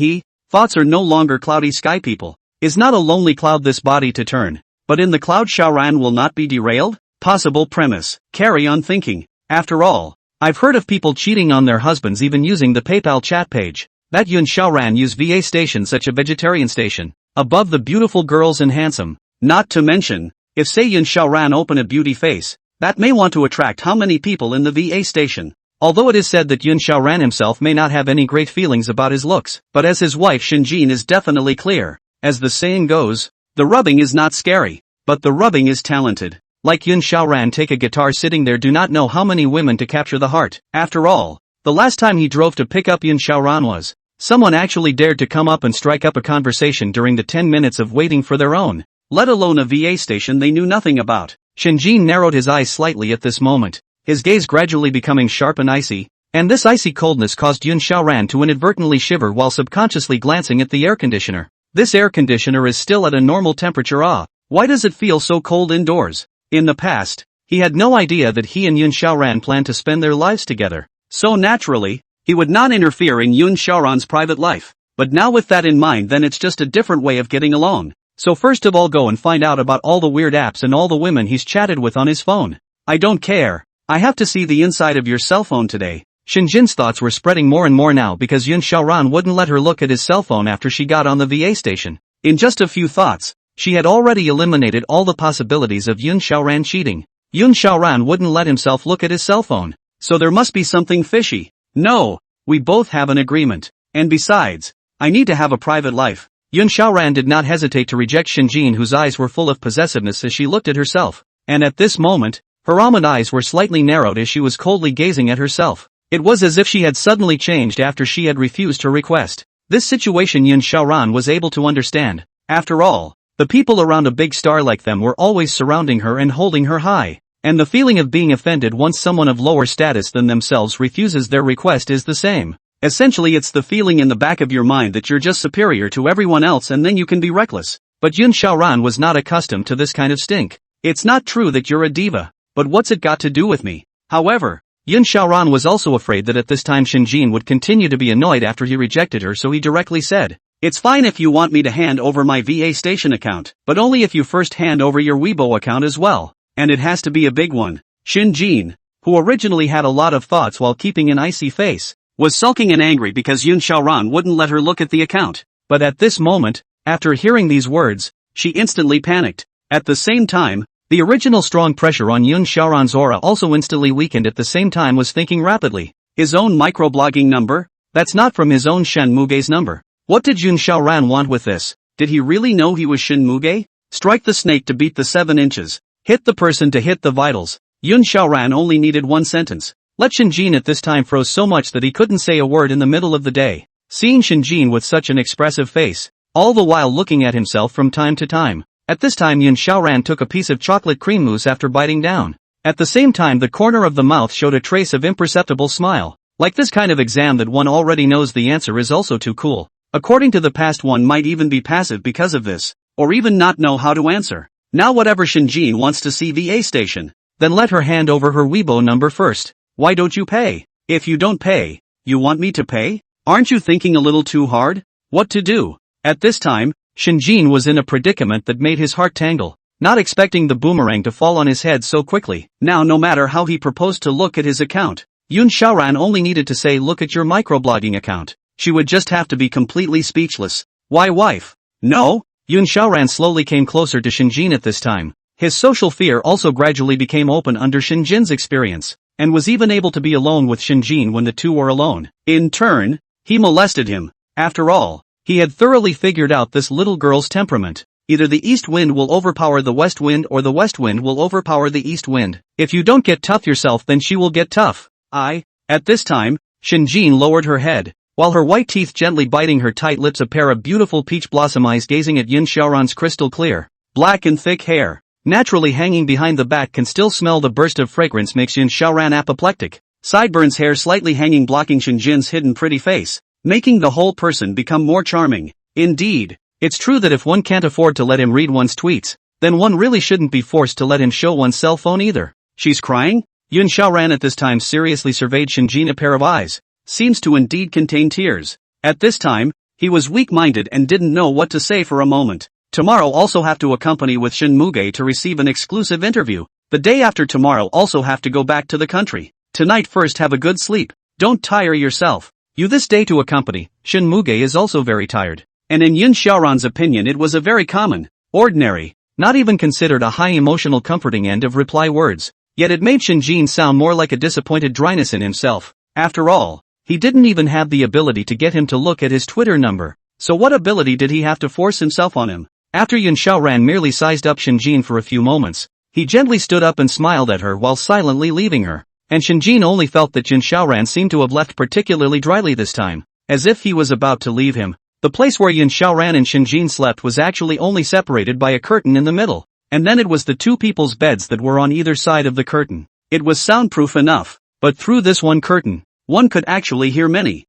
S1: thoughts are no longer cloudy sky people. Is not a lonely cloud this body to turn. But in the cloud Xiaoran will not be derailed? Possible premise. Carry on thinking. After all, I've heard of people cheating on their husbands even using the PayPal chat page. That Yun Xiaoran use VA station, such a vegetarian station. Above the beautiful girls and handsome. Not to mention, if say Yun Xiaoran open a beauty face, that may want to attract how many people in the VA station. Although it is said that Yun Xiaoran himself may not have any great feelings about his looks, but as his wife Shinjin is definitely clear. As the saying goes, the rubbing is not scary, but the rubbing is talented. Like Yun Xiaoran take a guitar sitting there, do not know how many women to capture the heart. After all, the last time he drove to pick up Yun Xiaoran was, someone actually dared to come up and strike up a conversation during the 10 minutes of waiting for their own, let alone a VA station they knew nothing about. Shinjin narrowed his eyes slightly at this moment, his gaze gradually becoming sharp and icy, and this icy coldness caused Yun Xiaoran to inadvertently shiver while subconsciously glancing at the air conditioner. This air conditioner is still at a normal temperature. Why does it feel so cold indoors? In the past, he had no idea that he and Yun Xiaoran planned to spend their lives together. So naturally, he would not interfere in Yun Xiaoran's private life. But now with that in mind, then it's just a different way of getting along. So first of all go and find out about all the weird apps and all the women he's chatted with on his phone. I don't care. I have to see the inside of your cell phone today. Shinjin's thoughts were spreading more and more now because Yun Xiaoran wouldn't let her look at his cell phone after she got on the VA station. In just a few thoughts, she had already eliminated all the possibilities of Yun Xiaoran cheating. Yun Xiaoran wouldn't let himself look at his cell phone. So there must be something fishy. No, we both have an agreement. And besides, I need to have a private life. Yun Xiaoran did not hesitate to reject Shinjin, whose eyes were full of possessiveness as she looked at herself. And at this moment, her almond eyes were slightly narrowed as she was coldly gazing at herself. It was as if she had suddenly changed after she had refused her request. This situation Yun Xiaoran was able to understand. After all, the people around a big star like them were always surrounding her and holding her high. And the feeling of being offended once someone of lower status than themselves refuses their request is the same. Essentially it's the feeling in the back of your mind that you're just superior to everyone else and then you can be reckless. But Yun Xiaoran was not accustomed to this kind of stink. It's not true that you're a diva, but what's it got to do with me? However, Yun Xiaoran was also afraid that at this time Shinjin would continue to be annoyed after he rejected her, so he directly said, "It's fine if you want me to hand over my VA station account, but only if you first hand over your Weibo account as well. And it has to be a big one." Shinjin, who originally had a lot of thoughts while keeping an icy face, was sulking and angry because Yun Xiaoran wouldn't let her look at the account. But at this moment, after hearing these words, she instantly panicked. At the same time, the original strong pressure on Yun Xiaoran's aura also instantly weakened. At the same time was thinking rapidly. His own microblogging number? That's not from his own Shen Muge's number. What did Yun Xiaoran want with this? Did he really know he was Shen Muge? Strike the snake to beat the 7 inches. Hit the person to hit the vitals. Yun Xiaoran only needed one sentence. Let Shinjin at this time froze so much that he couldn't say a word in the middle of the day. Seeing Shinjin with such an expressive face, all the while looking at himself from time to time. At this time Yun Xiaoran took a piece of chocolate cream mousse after biting down. At the same time the corner of the mouth showed a trace of imperceptible smile. Like this kind of exam that one already knows the answer is also too cool. According to the past, one might even be passive because of this, or even not know how to answer. Now whatever Shinjin wants to see VA station, then let her hand over her Weibo number first. Why don't you pay? If you don't pay, you want me to pay? Aren't you thinking a little too hard? What to do? At this time, Shinjin was in a predicament that made his heart tangle, not expecting the boomerang to fall on his head so quickly. Now no matter how he proposed to look at his account, Yun Xiaoran only needed to say look at your microblogging account. She would just have to be completely speechless. Why wife? No? Yun Xiaoran slowly came closer to Shinjin at this time. His social fear also gradually became open under Shinjin's experience, and was even able to be alone with Shinjin when the two were alone. In turn, he molested him. After all, he had thoroughly figured out this little girl's temperament. Either the east wind will overpower the west wind or the west wind will overpower the east wind. If you don't get tough yourself, then she will get tough. At this time, Shinjin lowered her head, while her white teeth gently biting her tight lips, a pair of beautiful peach blossom eyes gazing at Yin Xiaoran's crystal clear, black and thick hair, naturally hanging behind the back, can still smell the burst of fragrance, makes Yin Xiaoran apoplectic. Sideburns, hair slightly hanging, blocking Shinjin's hidden pretty face, making the whole person become more charming. Indeed, it's true that if one can't afford to let him read one's tweets, then one really shouldn't be forced to let him show one's cell phone either. She's crying? Yin Xiaoran at this time seriously surveyed Shinjin. A pair of eyes seems to indeed contain tears. At this time, he was weak-minded and didn't know what to say for a moment. Tomorrow also have to accompany with Shin Muge to receive an exclusive interview. The day after tomorrow also have to go back to the country. Tonight first have a good sleep. Don't tire yourself. You this day to accompany. Shin Muge is also very tired. And in Yin Xiaoran's opinion it was a very common, ordinary, not even considered a high emotional comforting end of reply words. Yet it made Shinjin sound more like a disappointed dryness in himself. After all, he didn't even have the ability to get him to look at his Twitter number. So what ability did he have to force himself on him? After Yin Xiaoran merely sized up Shinjin for a few moments, he gently stood up and smiled at her while silently leaving her. And Shinjin only felt that Yin Xiaoran seemed to have left particularly dryly this time, as if he was about to leave him. The place where Yin Xiaoran and Shinjin slept was actually only separated by a curtain in the middle, and then it was the two people's beds that were on either side of the curtain. It was soundproof enough, but through this one curtain, one could actually hear many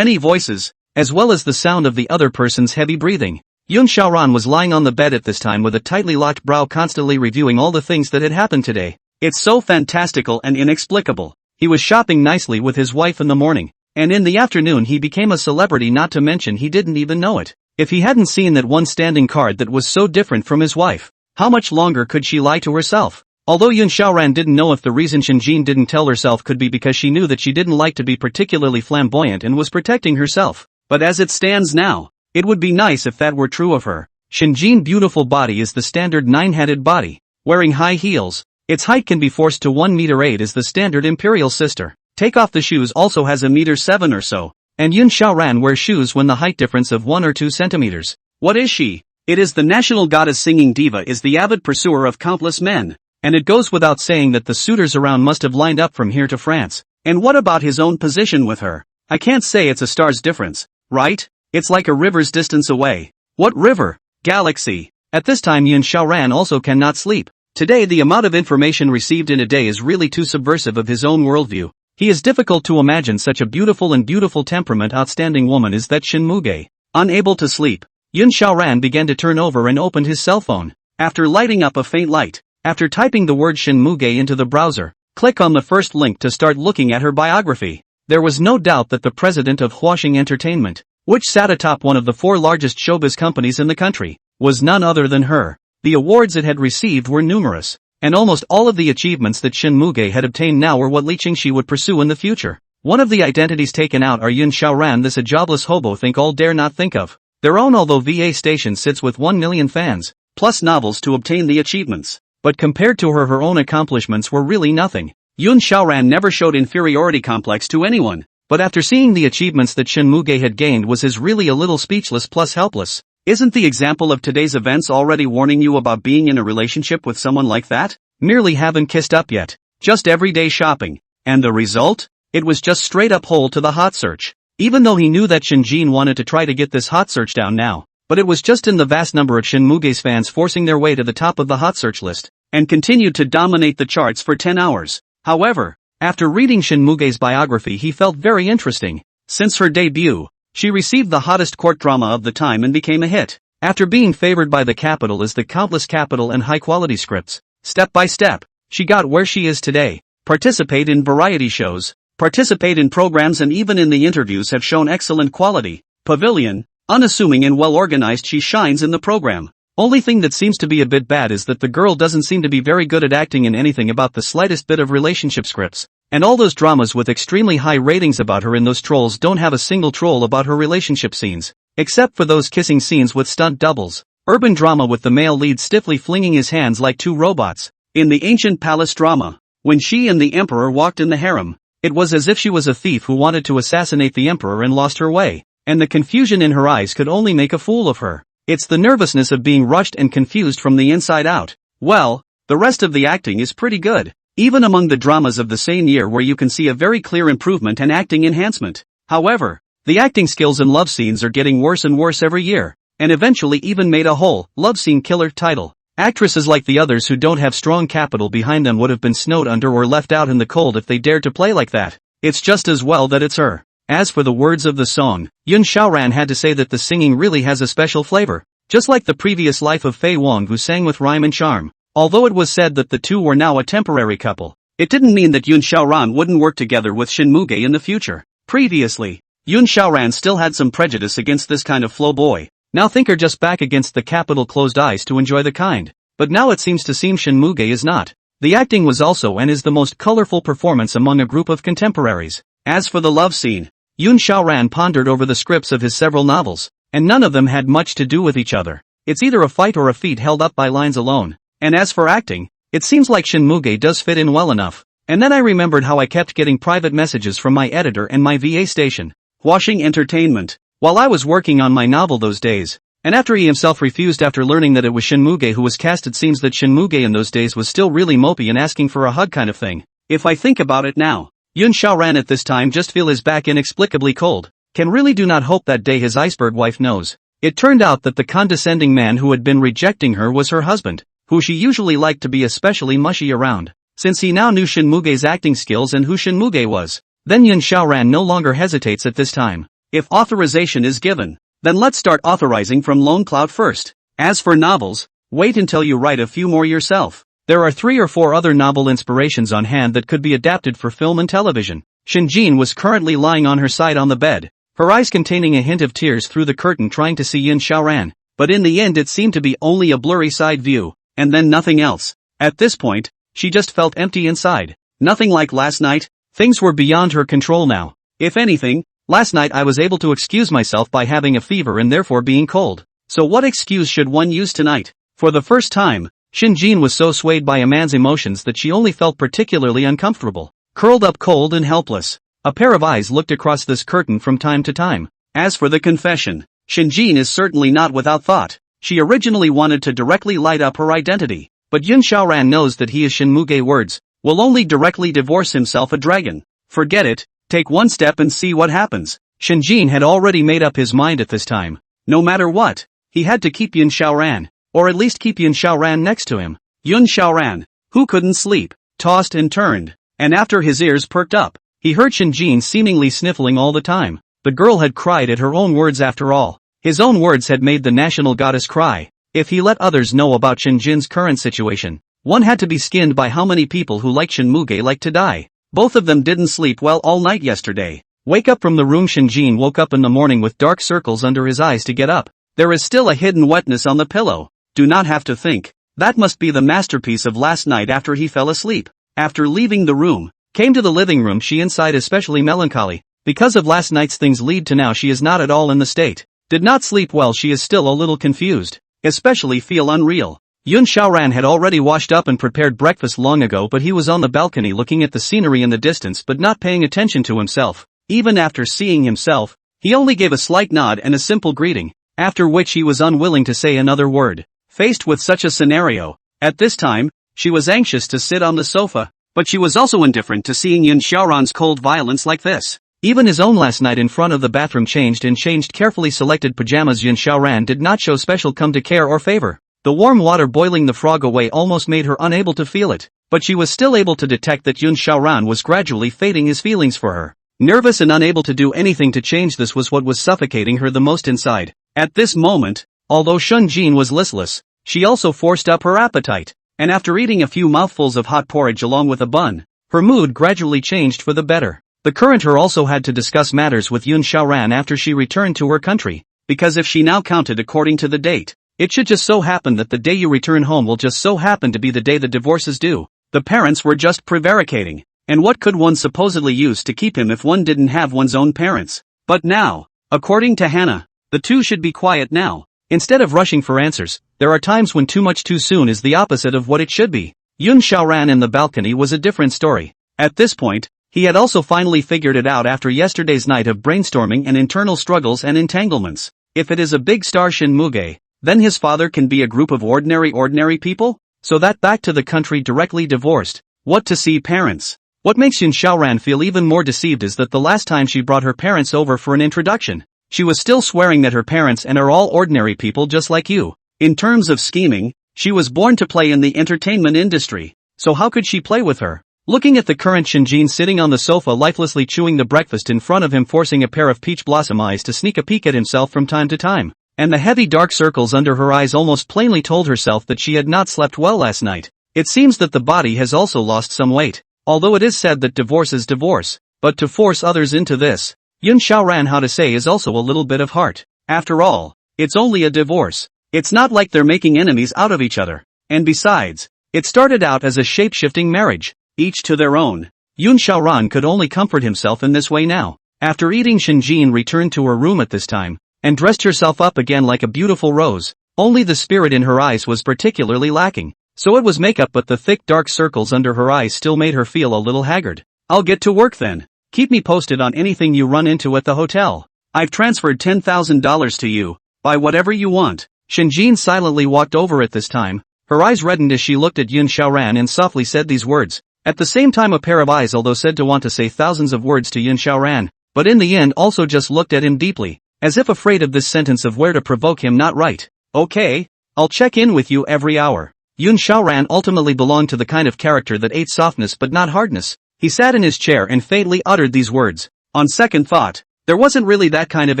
S1: voices, as well as the sound of the other person's heavy breathing. Yin Xiaoran was lying on the bed at this time with a tightly locked brow, constantly reviewing all the things that had happened today. It's so fantastical and inexplicable. He was shopping nicely with his wife in the morning, and in the afternoon he became a celebrity, not to mention he didn't even know it. If he hadn't seen that one standing card that was so different from his wife, how much longer could she lie to herself? Although Yin Xiaoran didn't know if the reason Shinjin didn't tell herself could be because she knew that she didn't like to be particularly flamboyant and was protecting herself. But as it stands now, it would be nice if that were true of her. Shinjin's beautiful body is the standard 9-headed body, wearing high heels. Its height can be forced to 1 meter 8 as the standard imperial sister. Take off the shoes also has a meter 7 or so, and Yin Xiaoran wears shoes when the height difference of 1 or 2 centimeters. What is she? It is the national goddess. Singing diva is the avid pursuer of countless men, and it goes without saying that the suitors around must have lined up from here to France. And what about his own position with her? I can't say it's a star's difference, right? It's like a river's distance away. What river? Galaxy. At this time Yin Xiaoran also cannot sleep. Today the amount of information received in a day is really too subversive of his own worldview. He is difficult to imagine such a beautiful temperament outstanding woman as that Shin Muge. Unable to sleep, Yin Xiaoran began to turn over and opened his cell phone. After lighting up a faint light, after typing the word Shin Muge into the browser, click on the first link to start looking at her biography. There was no doubt that the president of Huaxing Entertainment, which sat atop one of the 4 largest showbiz companies in the country, was none other than her. The awards it had received were numerous, and almost all of the achievements that Shin Muge had obtained now were what Li Qingxi would pursue in the future. One of the identities taken out are Yin Xiaoran, this a jobless hobo think all dare not think of their own, although VA Station sits with 1 million fans, plus novels to obtain the achievements. But compared to her own accomplishments were really nothing. Yin Xiaoran never showed inferiority complex to anyone, but after seeing the achievements that Shin Muge had gained was his really a little speechless plus helpless. Isn't the example of today's events already warning you about being in a relationship with someone like that? Merely haven't kissed up yet, just everyday shopping. And the result? It was just straight up hole to the hot search. Even though he knew that Shinjin wanted to try to get this hot search down now, but it was just in the vast number of Shin Muge's fans forcing their way to the top of the hot search list, and continued to dominate the charts for 10 hours. However, after reading Shin Muge's biography he felt very interesting. Since her debut, she received the hottest court drama of the time and became a hit. After being favored by the capital as the countless capital and high-quality scripts, step by step, she got where she is today. Participate in variety shows, participate in programs, and even in the interviews have shown excellent quality. Pavilion, unassuming and well-organized, she shines in the program. Only thing that seems to be a bit bad is that the girl doesn't seem to be very good at acting in anything about the slightest bit of relationship scripts. And all those dramas with extremely high ratings about her in those trolls don't have a single troll about her relationship scenes, except for those kissing scenes with stunt doubles. Urban drama with the male lead stiffly flinging his hands like 2 robots. In the ancient palace drama, when she and the emperor walked in the harem, it was as if she was a thief who wanted to assassinate the emperor and lost her way, and the confusion in her eyes could only make a fool of her. It's the nervousness of being rushed and confused from the inside out. Well, the rest of the acting is pretty good, even among the dramas of the same year where you can see a very clear improvement and acting enhancement. However, the acting skills in love scenes are getting worse and worse every year, and eventually even made a whole love scene killer title. Actresses like the others who don't have strong capital behind them would have been snowed under or left out in the cold if they dared to play like that. It's just as well that it's her. As for the words of the song, Yun Xiaoran had to say that the singing really has a special flavor, just like the previous life of Fei Wong, who sang with rhyme and charm. Although it was said that the two were now a temporary couple, it didn't mean that Yun Xiaoran wouldn't work together with Shin Muge in the future. Previously, Yun Xiaoran still had some prejudice against this kind of flow boy. Now think are just back against the capital closed eyes to enjoy the kind. But now it seems to seem Shin Muge is not. The acting was also and is the most colorful performance among a group of contemporaries. As for the love scene, Yun Xiaoran pondered over the scripts of his several novels, and none of them had much to do with each other. It's either a fight or a feat held up by lines alone. And as for acting, it seems like Shin Muge does fit in well enough. And then I remembered how I kept getting private messages from my editor and my VA station, Washing Entertainment, while I was working on my novel those days. And after he himself refused after learning that it was Shin Muge who was cast, it seems that Shin Muge in those days was still really mopey and asking for a hug kind of thing. If I think about it now, Yun Xiaoran at this time just feel his back inexplicably cold. Can really do not hope that day his iceberg wife knows. It turned out that the condescending man who had been rejecting her was her husband, who she usually liked to be especially mushy around. Since he now knew Shin Muge's acting skills and who Shin Muge was, then Yun Xiaoran no longer hesitates at this time. If authorization is given, then let's start authorizing from Lone Cloud first. As for novels, wait until you write a few more yourself. There are 3 or 4 other novel inspirations on hand that could be adapted for film and television. Shinjin was currently lying on her side on the bed, her eyes containing a hint of tears through the curtain, trying to see Yun Xiaoran, but in the end it seemed to be only a blurry side view, and then nothing else. At this point, she just felt empty inside. Nothing like last night. Things were beyond her control now. If anything, last night I was able to excuse myself by having a fever and therefore being cold. So what excuse should one use tonight? For the first time, Shinjin was so swayed by a man's emotions that she only felt particularly uncomfortable, curled up cold and helpless. A pair of eyes looked across this curtain from time to time. As for the confession, Shinjin is certainly not without thought. She originally wanted to directly light up her identity, but Yun Xiaoran knows that he is Shin Muge words, will only directly divorce himself a dragon. Forget it, take one step and see what happens. Shinjin had already made up his mind at this time. No matter what, he had to keep Yun Xiaoran, or at least keep Yun Xiaoran next to him. Yun Xiaoran, who couldn't sleep, tossed and turned, and after his ears perked up, he heard Shinjin seemingly sniffling all the time. The girl had cried at her own words after all. His own words had made the national goddess cry. If he let others know about Shinjin's current situation, one had to be skinned by how many people who like Shin Muge like to die. Both of them didn't sleep well all night yesterday. Wake up from the room. Shinjin woke up in the morning with dark circles under his eyes to get up. There is still a hidden wetness on the pillow. Do not have to think. That must be the masterpiece of last night after he fell asleep. After leaving the room, came to the living room, she inside especially melancholy. Because of last night's things lead to now she is not at all in the state. Did not sleep well, she is still a little confused. Especially feel unreal. Yun Xiaoran had already washed up and prepared breakfast long ago, but he was on the balcony looking at the scenery in the distance but not paying attention to himself. Even after seeing himself, he only gave a slight nod and a simple greeting, after which he was unwilling to say another word. Faced with such a scenario, at this time, she was anxious to sit on the sofa, but she was also indifferent to seeing Yun Xiaoran's cold violence like this. Even his own last night in front of the bathroom changed carefully selected pajamas, Yun Xiaoran did not show special come to care or favor. The warm water boiling the frog away almost made her unable to feel it, but she was still able to detect that Yun Xiaoran was gradually fading his feelings for her. Nervous and unable to do anything to change this was what was suffocating her the most inside. At this moment, although Shinjin was listless, she also forced up her appetite, and after eating a few mouthfuls of hot porridge along with a bun, her mood gradually changed for the better. The current her also had to discuss matters with Yun Xiaoran after she returned to her country, because if she now counted according to the date, it should just so happen that the day you return home will just so happen to be the day the divorce is due. The parents were just prevaricating, and what could one supposedly use to keep him if one didn't have one's own parents? But now, according to Hannah, the two should be quiet now. Instead of rushing for answers, there are times when too much too soon is the opposite of what it should be. Yun Xiaoran in the balcony was a different story. At this point, he had also finally figured it out after yesterday's night of brainstorming and internal struggles and entanglements. If it is a big star Shin Muge, Then his father can be a group of ordinary people? So that back to the country directly divorced. What to see parents? What makes Yun Xiaoran feel even more deceived is that the last time she brought her parents over for an introduction, she was still swearing that her parents and are all ordinary people just like you. In terms of scheming, she was born to play in the entertainment industry. So how could she play with her? Looking at the current Shinjin sitting on the sofa lifelessly chewing the breakfast in front of him, forcing a pair of peach blossom eyes to sneak a peek at himself from time to time, and the heavy dark circles under her eyes almost plainly told herself that she had not slept well last night. It seems that the body has also lost some weight, although it is said that divorce is divorce, but to force others into this, Yun Xiaoran how to say is also a little bit of heart. After all, it's only a divorce. It's not like they're making enemies out of each other. And besides, it started out as a shape-shifting marriage. Each to their own. Yun Xiaoran could only comfort himself in this way now. After eating, Shinjin returned to her room at this time, and dressed herself up again like a beautiful rose. Only the spirit in her eyes was particularly lacking. So it was makeup, but the thick dark circles under her eyes still made her feel a little haggard. I'll get to work then. Keep me posted on anything you run into at the hotel. I've transferred $10,000 to you. Buy whatever you want. Shinjin silently walked over at this time. Her eyes reddened as she looked at Yun Xiaoran and softly said these words. At the same time, a pair of eyes, although said to want to say thousands of words to Yun Xiaoran, but in the end also just looked at him deeply, as if afraid of this sentence of where to provoke him not right. Okay, I'll check in with you every hour. Yun Xiaoran ultimately belonged to the kind of character that ate softness but not hardness. He sat in his chair and faintly uttered these words. On second thought, there wasn't really that kind of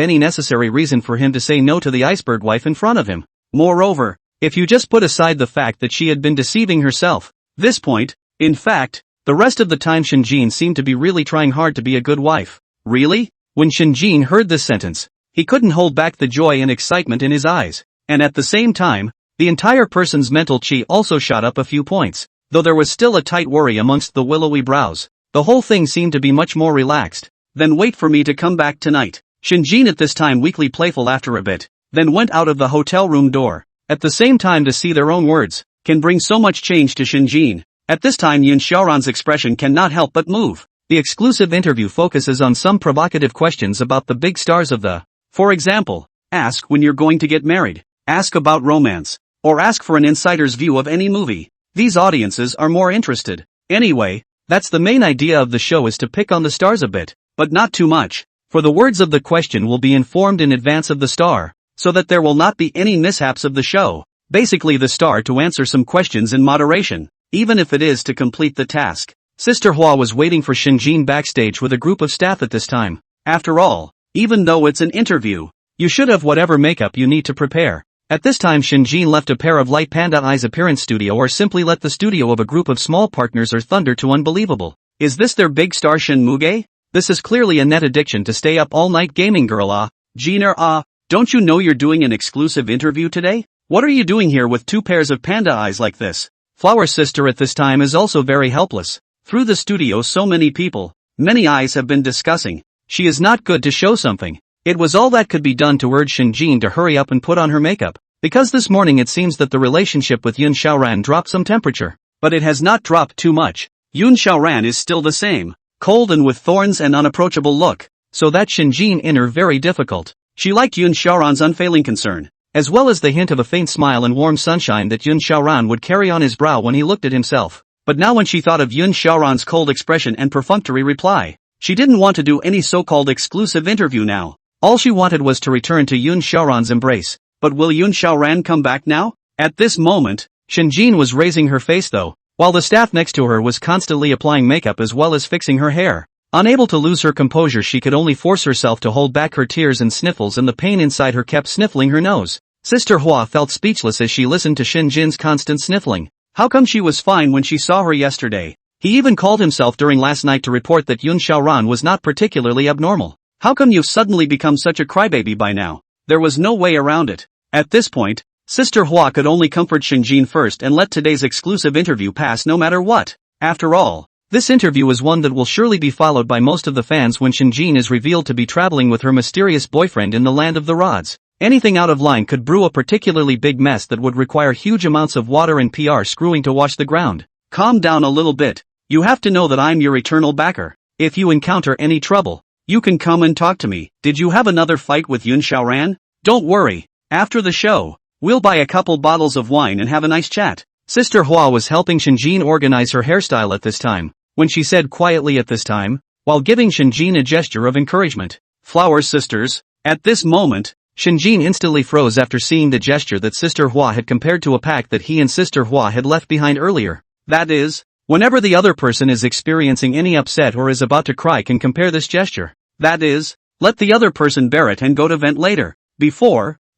S1: any necessary reason for him to say no to the iceberg wife in front of him. Moreover, if you just put aside the fact that she had been deceiving herself, this point, in fact, the rest of the time Shinjin seemed to be really trying hard to be a good wife. Really? When Shinjin heard this sentence, he couldn't hold back the joy and excitement in his eyes, and at the same time, the entire person's mental chi also shot up a few points, though there was still a tight worry amongst the willowy brows. The whole thing seemed to be much more relaxed. Then wait for me to come back tonight. Shinjin at this time weakly playful after a bit, then went out of the hotel room door. At the same time, to see their own words can bring so much change to Shinjin. At this time Yun Xiaoran's expression cannot help but move. The exclusive interview focuses on some provocative questions about the big stars of the, for example, ask when you're going to get married, ask about romance, or ask for an insider's view of any movie. These audiences are more interested. Anyway, that's the main idea of the show, is to pick on the stars a bit, but not too much, for the words of the question will be informed in advance of the star, so that there will not be any mishaps of the show. Basically the star to answer some questions in moderation, even if it is to complete the task. Sister Hua was waiting for Shinjin backstage with a group of staff at this time. After all, even though it's an interview, you should have whatever makeup you need to prepare. At this time Shinjin left a pair of light panda eyes appearance studio, or simply let the studio of a group of small partners, or thunder to unbelievable. Is this their big star Shin Muge? This is clearly a net addiction to stay up all night gaming, girl. Jeaner, don't you know you're doing an exclusive interview today? What are you doing here with two pairs of panda eyes like this? Flower sister at this time is also very helpless. Through the studio so many people, many eyes have been discussing. She is not good to show something. It was all that could be done to urge Shinjin to hurry up and put on her makeup. Because this morning it seems that the relationship with Yun Xiaoran dropped some temperature. But it has not dropped too much. Yun Xiaoran is still the same, cold and with thorns and unapproachable look. So that Shinjin inner very difficult. She liked Yun Xiaoran's unfailing concern, as well as the hint of a faint smile and warm sunshine that Yun Xiaoran would carry on his brow when he looked at himself. But now when she thought of Yun Xiaoran's cold expression and perfunctory reply, she didn't want to do any so-called exclusive interview now. All she wanted was to return to Yun Xiaoran's embrace. But will Yun Xiaoran come back now? At this moment, Shinjin was raising her face though, while the staff next to her was constantly applying makeup as well as fixing her hair. Unable to lose her composure, she could only force herself to hold back her tears and sniffles, and the pain inside her kept sniffling her nose. Sister Hua felt speechless as she listened to Shinjin's constant sniffling. How come she was fine when she saw her yesterday? He even called himself during last night to report that Yun Xiaoran was not particularly abnormal. How come you've suddenly become such a crybaby by now? There was no way around it. At this point, Sister Hua could only comfort Shinjin first and let today's exclusive interview pass no matter what. After all, this interview is one that will surely be followed by most of the fans when Shinjin is revealed to be traveling with her mysterious boyfriend in the land of the rods. Anything out of line could brew a particularly big mess that would require huge amounts of water and PR screwing to wash the ground. Calm down a little bit. You have to know that I'm your eternal backer. If you encounter any trouble, you can come and talk to me. Did you have another fight with Yun Xiaoran? Don't worry. After the show, We'll buy a couple bottles of wine and have a nice chat. Sister Hua was helping Shinjin organize her hairstyle at this time, when she said quietly at this time, while giving Shinjin a gesture of encouragement. Flowers, sisters. At this moment, Shinjin instantly froze after seeing the gesture that Sister Hua had compared to a pack that he and Sister Hua had left behind earlier. That is, whenever the other person is experiencing any upset or is about to cry can compare this gesture. That is, let the other person bear it and go to vent later.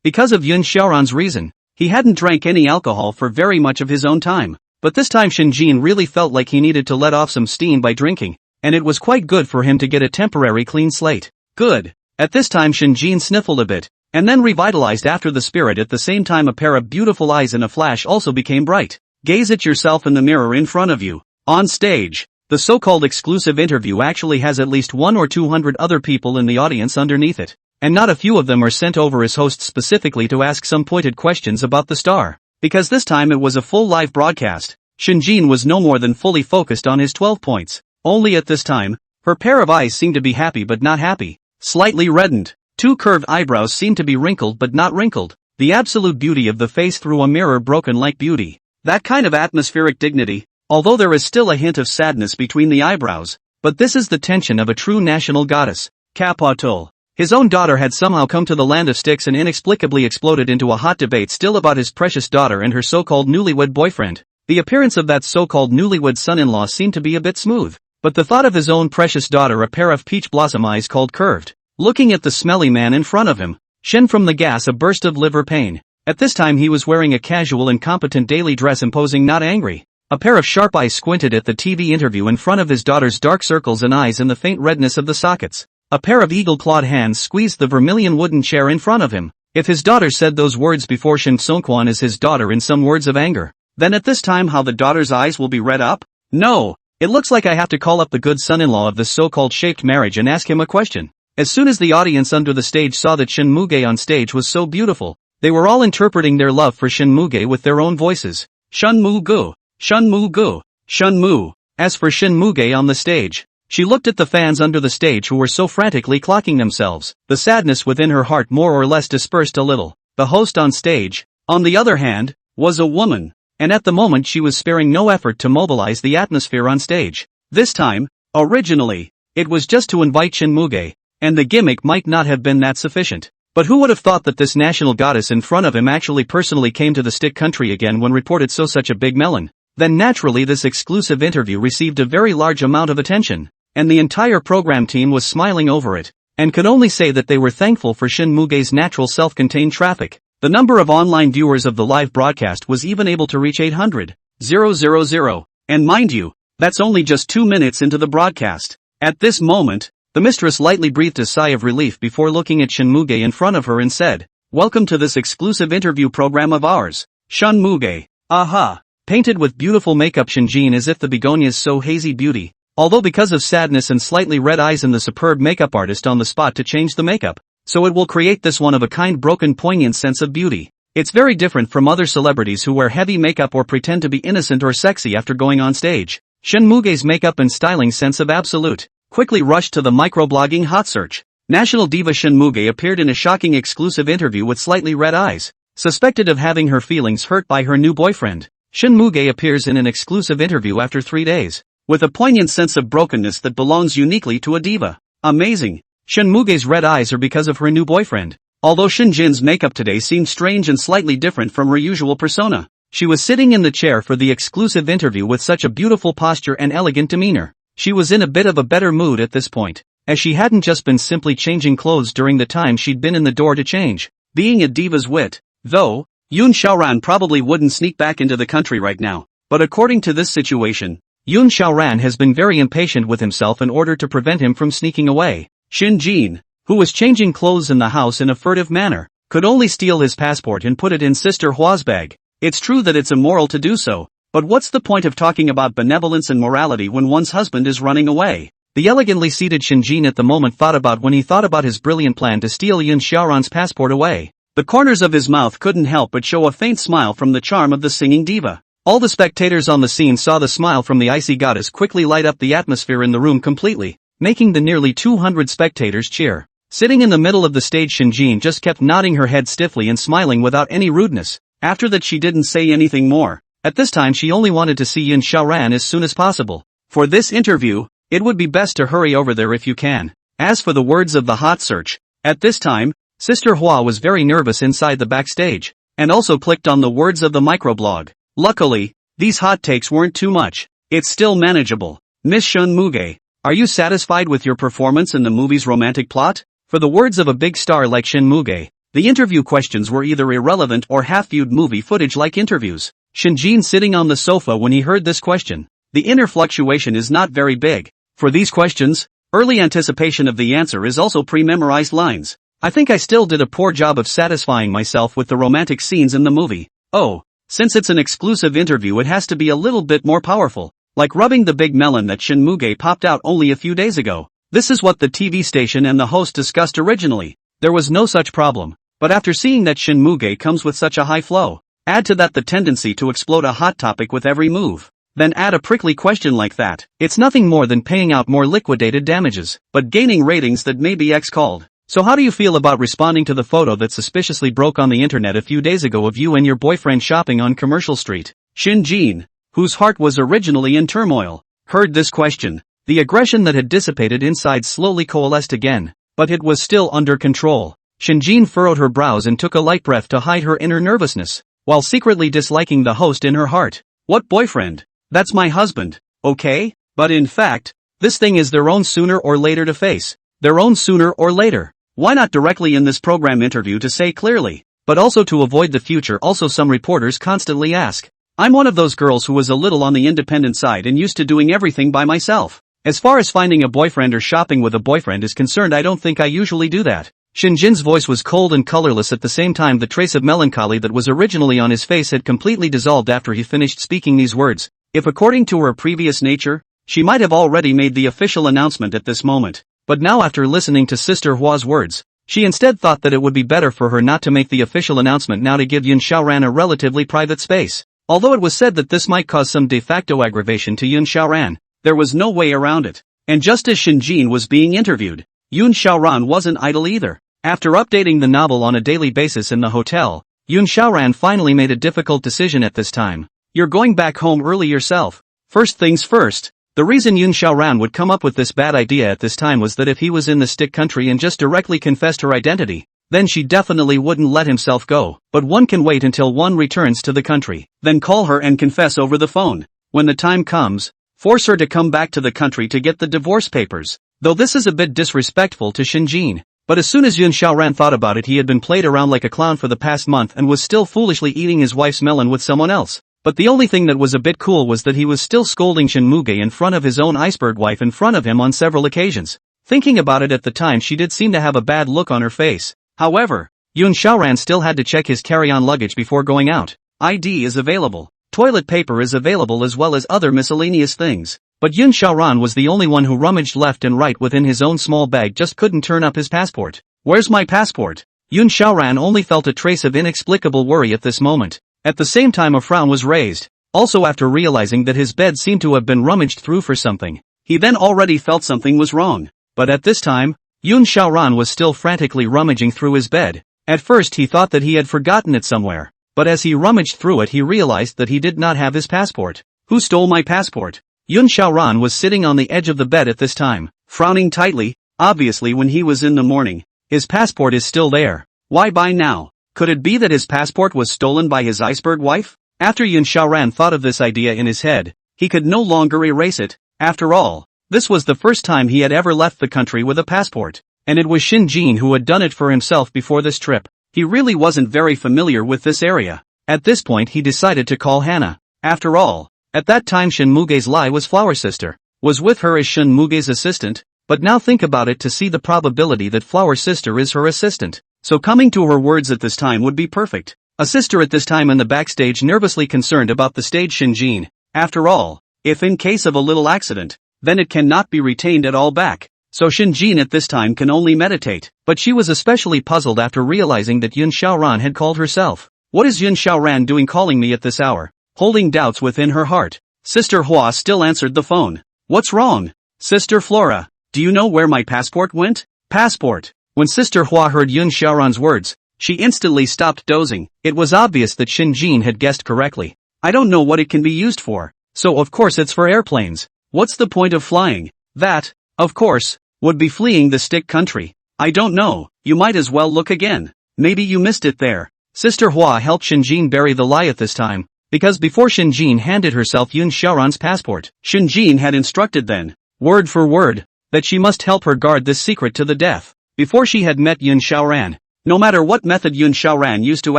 S1: Because of Yun Xiaoran's reason, he hadn't drank any alcohol for very much of his own time. But this time Shinjin really felt like he needed to let off some steam by drinking, and it was quite good for him to get a temporary clean slate. Good. At this time Shinjin sniffled a bit, and then revitalized after the spirit. At the same time a pair of beautiful eyes in a flash also became bright. Gaze at yourself in the mirror in front of you. On stage, the so-called exclusive interview actually has at least 100 or 200 other people in the audience underneath it. And not a few of them are sent over as hosts specifically to ask some pointed questions about the star. Because this time it was a full live broadcast, Shinjin was no more than fully focused on his 12 points. Only at this time, her pair of eyes seemed to be happy but not happy. Slightly reddened. 2 curved eyebrows seemed to be wrinkled but not wrinkled. The absolute beauty of the face through a mirror broken like beauty. That kind of atmospheric dignity, although there is still a hint of sadness between the eyebrows. But this is the tension of a true national goddess. Kapatul. His own daughter had somehow come to the land of sticks and inexplicably exploded into a hot debate still about his precious daughter and her so-called newlywed boyfriend. The appearance of that so-called newlywed son-in-law seemed to be a bit smooth, but the thought of his own precious daughter, a pair of peach blossom eyes called curved, looking at the smelly man in front of him, Shin from the gas, a burst of liver pain. At this time he was wearing a casual and competent daily dress, imposing, not angry. A pair of sharp eyes squinted at the TV interview in front of his daughter's dark circles and eyes and the faint redness of the sockets. A pair of eagle-clawed hands squeezed the vermilion wooden chair in front of him. If his daughter said those words before Shin Songkwan is his daughter in some words of anger, then at this time how the daughter's eyes will be red up? No, it looks like I have to call up the good son-in-law of this so-called shaped marriage and ask him a question. As soon as the audience under the stage saw that Shin Muge on stage was so beautiful, they were all interpreting their love for Shin Muge with their own voices. Shun Mu Gu, Shun Mu Gu, Shun Mu. As for Shin Muge on the stage, she looked at the fans under the stage who were so frantically clocking themselves. The sadness within her heart more or less dispersed a little. The host on stage, on the other hand, was a woman, and at the moment she was sparing no effort to mobilize the atmosphere on stage. This time, originally, it was just to invite Shin Muge, and the gimmick might not have been that sufficient. But who would have thought that this national goddess in front of him actually personally came to the stick country again when reported such a big melon? Then naturally this exclusive interview received a very large amount of attention. And the entire program team was smiling over it, and could only say that they were thankful for Shin Muge's natural self-contained traffic. The number of online viewers of the live broadcast was even able to reach 800,000. And mind you, that's only just 2 minutes into the broadcast. At this moment, the mistress lightly breathed a sigh of relief before looking at Shin Muge in front of her and said, "Welcome to this exclusive interview program of ours, Shin Muge." Aha! Painted with beautiful makeup, Shinjin as if the begonia's so hazy beauty. Although because of sadness and slightly red eyes and the superb makeup artist on the spot to change the makeup, so it will create this one-of-a-kind broken poignant sense of beauty. It's very different from other celebrities who wear heavy makeup or pretend to be innocent or sexy after going on stage. Shin Muge's makeup and styling sense of absolute quickly rushed to the microblogging hot search. National diva Shin Muge appeared in a shocking exclusive interview with slightly red eyes, suspected of having her feelings hurt by her new boyfriend. Shin Muge appears in an exclusive interview after 3 days. With a poignant sense of brokenness that belongs uniquely to a diva. Amazing. Shin Muge's red eyes are because of her new boyfriend. Although Shin Jin's makeup today seemed strange and slightly different from her usual persona, she was sitting in the chair for the exclusive interview with such a beautiful posture and elegant demeanor. She was in a bit of a better mood at this point, as she hadn't just been simply changing clothes during the time she'd been in the door to change. Being a diva's wit, though, Yun Xiaoran probably wouldn't sneak back into the country right now. But according to this situation, Yun Xiaoran has been very impatient with himself in order to prevent him from sneaking away. Shin Jin, who was changing clothes in the house in a furtive manner, could only steal his passport and put it in Sister Hua's bag. It's true that it's immoral to do so, but what's the point of talking about benevolence and morality when one's husband is running away? The elegantly seated Shin Jin at the moment thought about when he thought about his brilliant plan to steal Yun Xiaoran's passport away. The corners of his mouth couldn't help but show a faint smile from the charm of the singing diva. All the spectators on the scene saw the smile from the icy goddess quickly light up the atmosphere in the room completely, making the nearly 200 spectators cheer. Sitting in the middle of the stage, Shinjin just kept nodding her head stiffly and smiling without any rudeness. After that she didn't say anything more. At this time she only wanted to see Yun Xiaoran as soon as possible. For this interview, it would be best to hurry over there if you can. As for the words of the hot search, at this time, Sister Hua was very nervous inside the backstage, and also clicked on the words of the microblog. Luckily, these hot takes weren't too much. It's still manageable. Miss Shun Muge, are you satisfied with your performance in the movie's romantic plot? For the words of a big star like Shin Muge, the interview questions were either irrelevant or half-viewed movie footage-like interviews. Shinjin sitting on the sofa when he heard this question. The inner fluctuation is not very big. For these questions, early anticipation of the answer is also pre-memorized lines. I think I still did a poor job of satisfying myself with the romantic scenes in the movie. Oh, since it's an exclusive interview it has to be a little bit more powerful. Like rubbing the big melon that Shin Muge popped out only a few days ago. This is what the TV station and the host discussed originally. There was no such problem. But after seeing that Shin Muge comes with such a high flow, add to that the tendency to explode a hot topic with every move. Then add a prickly question like that. It's nothing more than paying out more liquidated damages, but gaining ratings that may be X-called. So how do you feel about responding to the photo that suspiciously broke on the internet a few days ago of you and your boyfriend shopping on Commercial Street? Shinjin, whose heart was originally in turmoil, heard this question. The aggression that had dissipated inside slowly coalesced again, but it was still under control. Shinjin furrowed her brows and took a light breath to hide her inner nervousness, while secretly disliking the host in her heart. What boyfriend? That's my husband, okay? But in fact, this thing is their own sooner or later to face. Their own sooner or later. Why not directly in this program interview to say clearly, but also to avoid the future? Also some reporters constantly ask. I'm one of those girls who was a little on the independent side and used to doing everything by myself. As far as finding a boyfriend or shopping with a boyfriend is concerned, I don't think I usually do that. Shinjin's voice was cold and colorless at the same time. The trace of melancholy that was originally on his face had completely dissolved after he finished speaking these words. If according to her previous nature, she might have already made the official announcement at this moment. But now after listening to Sister Hua's words, she instead thought that it would be better for her not to make the official announcement now, to give Yun Xiaoran a relatively private space. Although it was said that this might cause some de facto aggravation to Yun Xiaoran, there was no way around it. And just as Shinjin was being interviewed, Yun Xiaoran wasn't idle either. After updating the novel on a daily basis in the hotel, Yun Xiaoran finally made a difficult decision at this time. You're going back home early yourself. First things first. The reason Yun Xiaoran would come up with this bad idea at this time was that if he was in the stick country and just directly confessed her identity, then she definitely wouldn't let himself go. But one can wait until one returns to the country, then call her and confess over the phone. When the time comes, force her to come back to the country to get the divorce papers. Though this is a bit disrespectful to Shinjin. But as soon as Yun Xiaoran thought about it, he had been played around like a clown for the past month and was still foolishly eating his wife's melon with someone else. But the only thing that was a bit cool was that he was still scolding Shin Muge in front of his own iceberg wife in front of him on several occasions. Thinking about it at the time, she did seem to have a bad look on her face. However, Yun Xiaoran still had to check his carry-on luggage before going out. ID is available. Toilet paper is available as well as other miscellaneous things. But Yun Xiaoran was the only one who rummaged left and right within his own small bag, just couldn't turn up his passport. Where's my passport? Yun Xiaoran only felt a trace of inexplicable worry at this moment. At the same time a frown was raised. Also after realizing that his bed seemed to have been rummaged through for something, he then already felt something was wrong. But at this time, Yun Xiaoran was still frantically rummaging through his bed. At first he thought that he had forgotten it somewhere. But as he rummaged through it he realized that he did not have his passport. Who stole my passport? Yun Xiaoran was sitting on the edge of the bed at this time, frowning tightly. Obviously when he was in the morning, his passport is still there. Why by now? Could it be that his passport was stolen by his iceberg wife? After Yun Xiaoran thought of this idea in his head, he could no longer erase it. After all, this was the first time he had ever left the country with a passport. And it was Shinjin who had done it for himself before this trip. He really wasn't very familiar with this area. At this point he decided to call Hannah. After all, at that time Shin Muge's lie was Flower Sister was with her as Shin Muge's assistant, but now think about it to see the probability that Flower Sister is her assistant. So coming to her words at this time would be perfect. A sister at this time in the backstage, nervously concerned about the stage Shinjin. After all, if in case of a little accident, then it cannot be retained at all back. So Shinjin at this time can only meditate. But she was especially puzzled after realizing that Yun Xiaoran had called herself. What is Yun Xiaoran doing calling me at this hour? Holding doubts within her heart, Sister Hua still answered the phone. What's wrong? Sister Flora, do you know where my passport went? Passport? When Sister Hua heard Yun Xiaoran's words, she instantly stopped dozing. It was obvious that Shin Jin had guessed correctly. I don't know what it can be used for, so of course it's for airplanes. What's the point of flying? That, of course, would be fleeing the stick country. I don't know, you might as well look again. Maybe you missed it there. Sister Hua helped Shin Jin bury the lie at this time, because before Shin Jin handed herself Yun Xiaoran's passport, Shin Jin had instructed then, word for word, that she must help her guard this secret to the death. Before she had met Yun Xiaoran, no matter what method Yun Xiaoran used to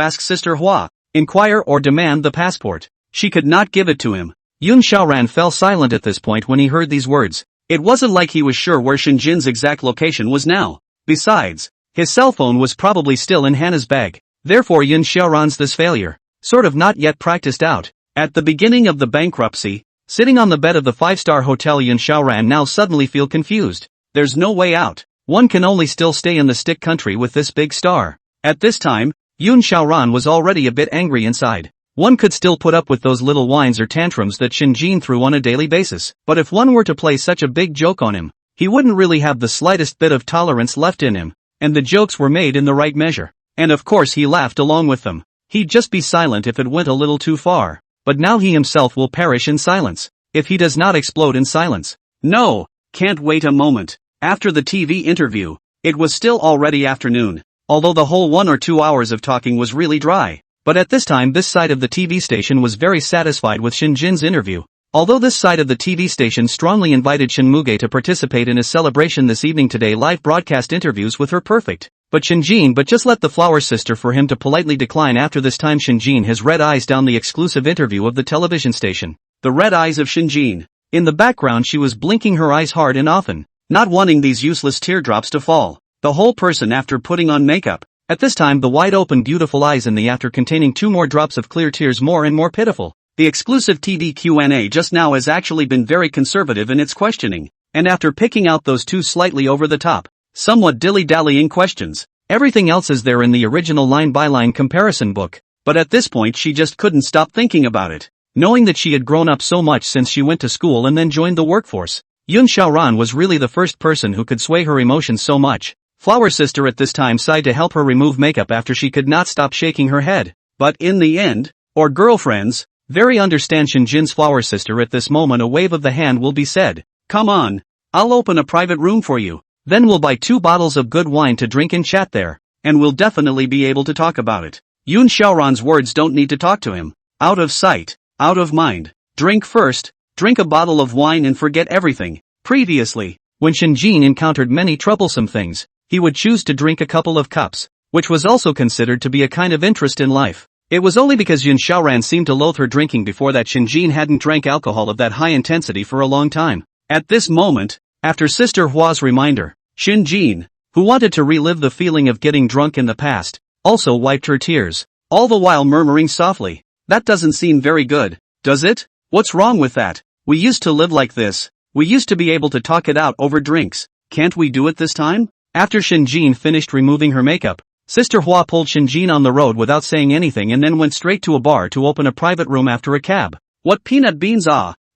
S1: ask Sister Hua, inquire or demand the passport, she could not give it to him. Yun Xiaoran fell silent at this point when he heard these words. It wasn't like he was sure where Shin Jin's exact location was now. Besides, his cell phone was probably still in Hannah's bag. Therefore Yun Xiaoran's this failure, sort of not yet practiced out. At the beginning of the bankruptcy, sitting on the bed of the five-star hotel, Yun Xiaoran now suddenly feel confused. There's no way out. One can only still stay in the stick country with this big star. At this time, Yun Xiaoran was already a bit angry inside. One could still put up with those little whines or tantrums that Shin Jin threw on a daily basis, but if one were to play such a big joke on him, he wouldn't really have the slightest bit of tolerance left in him, and the jokes were made in the right measure. And of course he laughed along with them. He'd just be silent if it went a little too far, but now he himself will perish in silence, if he does not explode in silence. No, can't wait a moment. After the TV interview, it was still already afternoon, although the whole 1 or 2 hours of talking was really dry. But at this time this side of the TV station was very satisfied with Shin Jin's interview. Although this side of the TV station strongly invited Shin Muge to participate in his celebration this evening today, live broadcast interviews with her perfect. But Shin Jin just let the flower sister for him to politely decline. After this time Shin Jin has red eyes down the exclusive interview of the television station. The red eyes of Shin Jin. In the background she was blinking her eyes hard and often, not wanting these useless teardrops to fall. The whole person after putting on makeup. At this time the wide-open beautiful eyes in the after containing 2 more drops of clear tears, more and more pitiful. The exclusive TV Q&A just now has actually been very conservative in its questioning, and after picking out those 2 slightly over-the-top, somewhat dilly-dallying questions, everything else is there in the original line-by-line comparison book, but at this point she just couldn't stop thinking about it. Knowing that she had grown up so much since she went to school and then joined the workforce, Yun Xiaoran was really the first person who could sway her emotions so much. Flower sister at this time sighed to help her remove makeup after she could not stop shaking her head. But in the end, or girlfriends, very understand Shin Jin's flower sister at this moment. A wave of the hand will be said. Come on, I'll open a private room for you. Then we'll buy 2 bottles of good wine to drink and chat there, and we'll definitely be able to talk about it. Yun Xiaoran's words don't need to talk to him. Out of sight, out of mind. Drink first, drink a bottle of wine and forget everything. Previously, when Shin Jin encountered many troublesome things, he would choose to drink a couple of cups, which was also considered to be a kind of interest in life. It was only because Yun Xiaoran seemed to loathe her drinking before that Shin Jin hadn't drank alcohol of that high intensity for a long time. At this moment, after Sister Hua's reminder, Shin Jin, who wanted to relive the feeling of getting drunk in the past, also wiped her tears, all the while murmuring softly, "That doesn't seem very good, does it? What's wrong with that? We used to live like this. We used to be able to talk it out over drinks. Can't we do it this time?" After Shin Jin finished removing her makeup, Sister Hua pulled Shin Jin on the road without saying anything and then went straight to a bar to open a private room after a cab. What peanut beans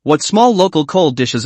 S1: what small local cold dishes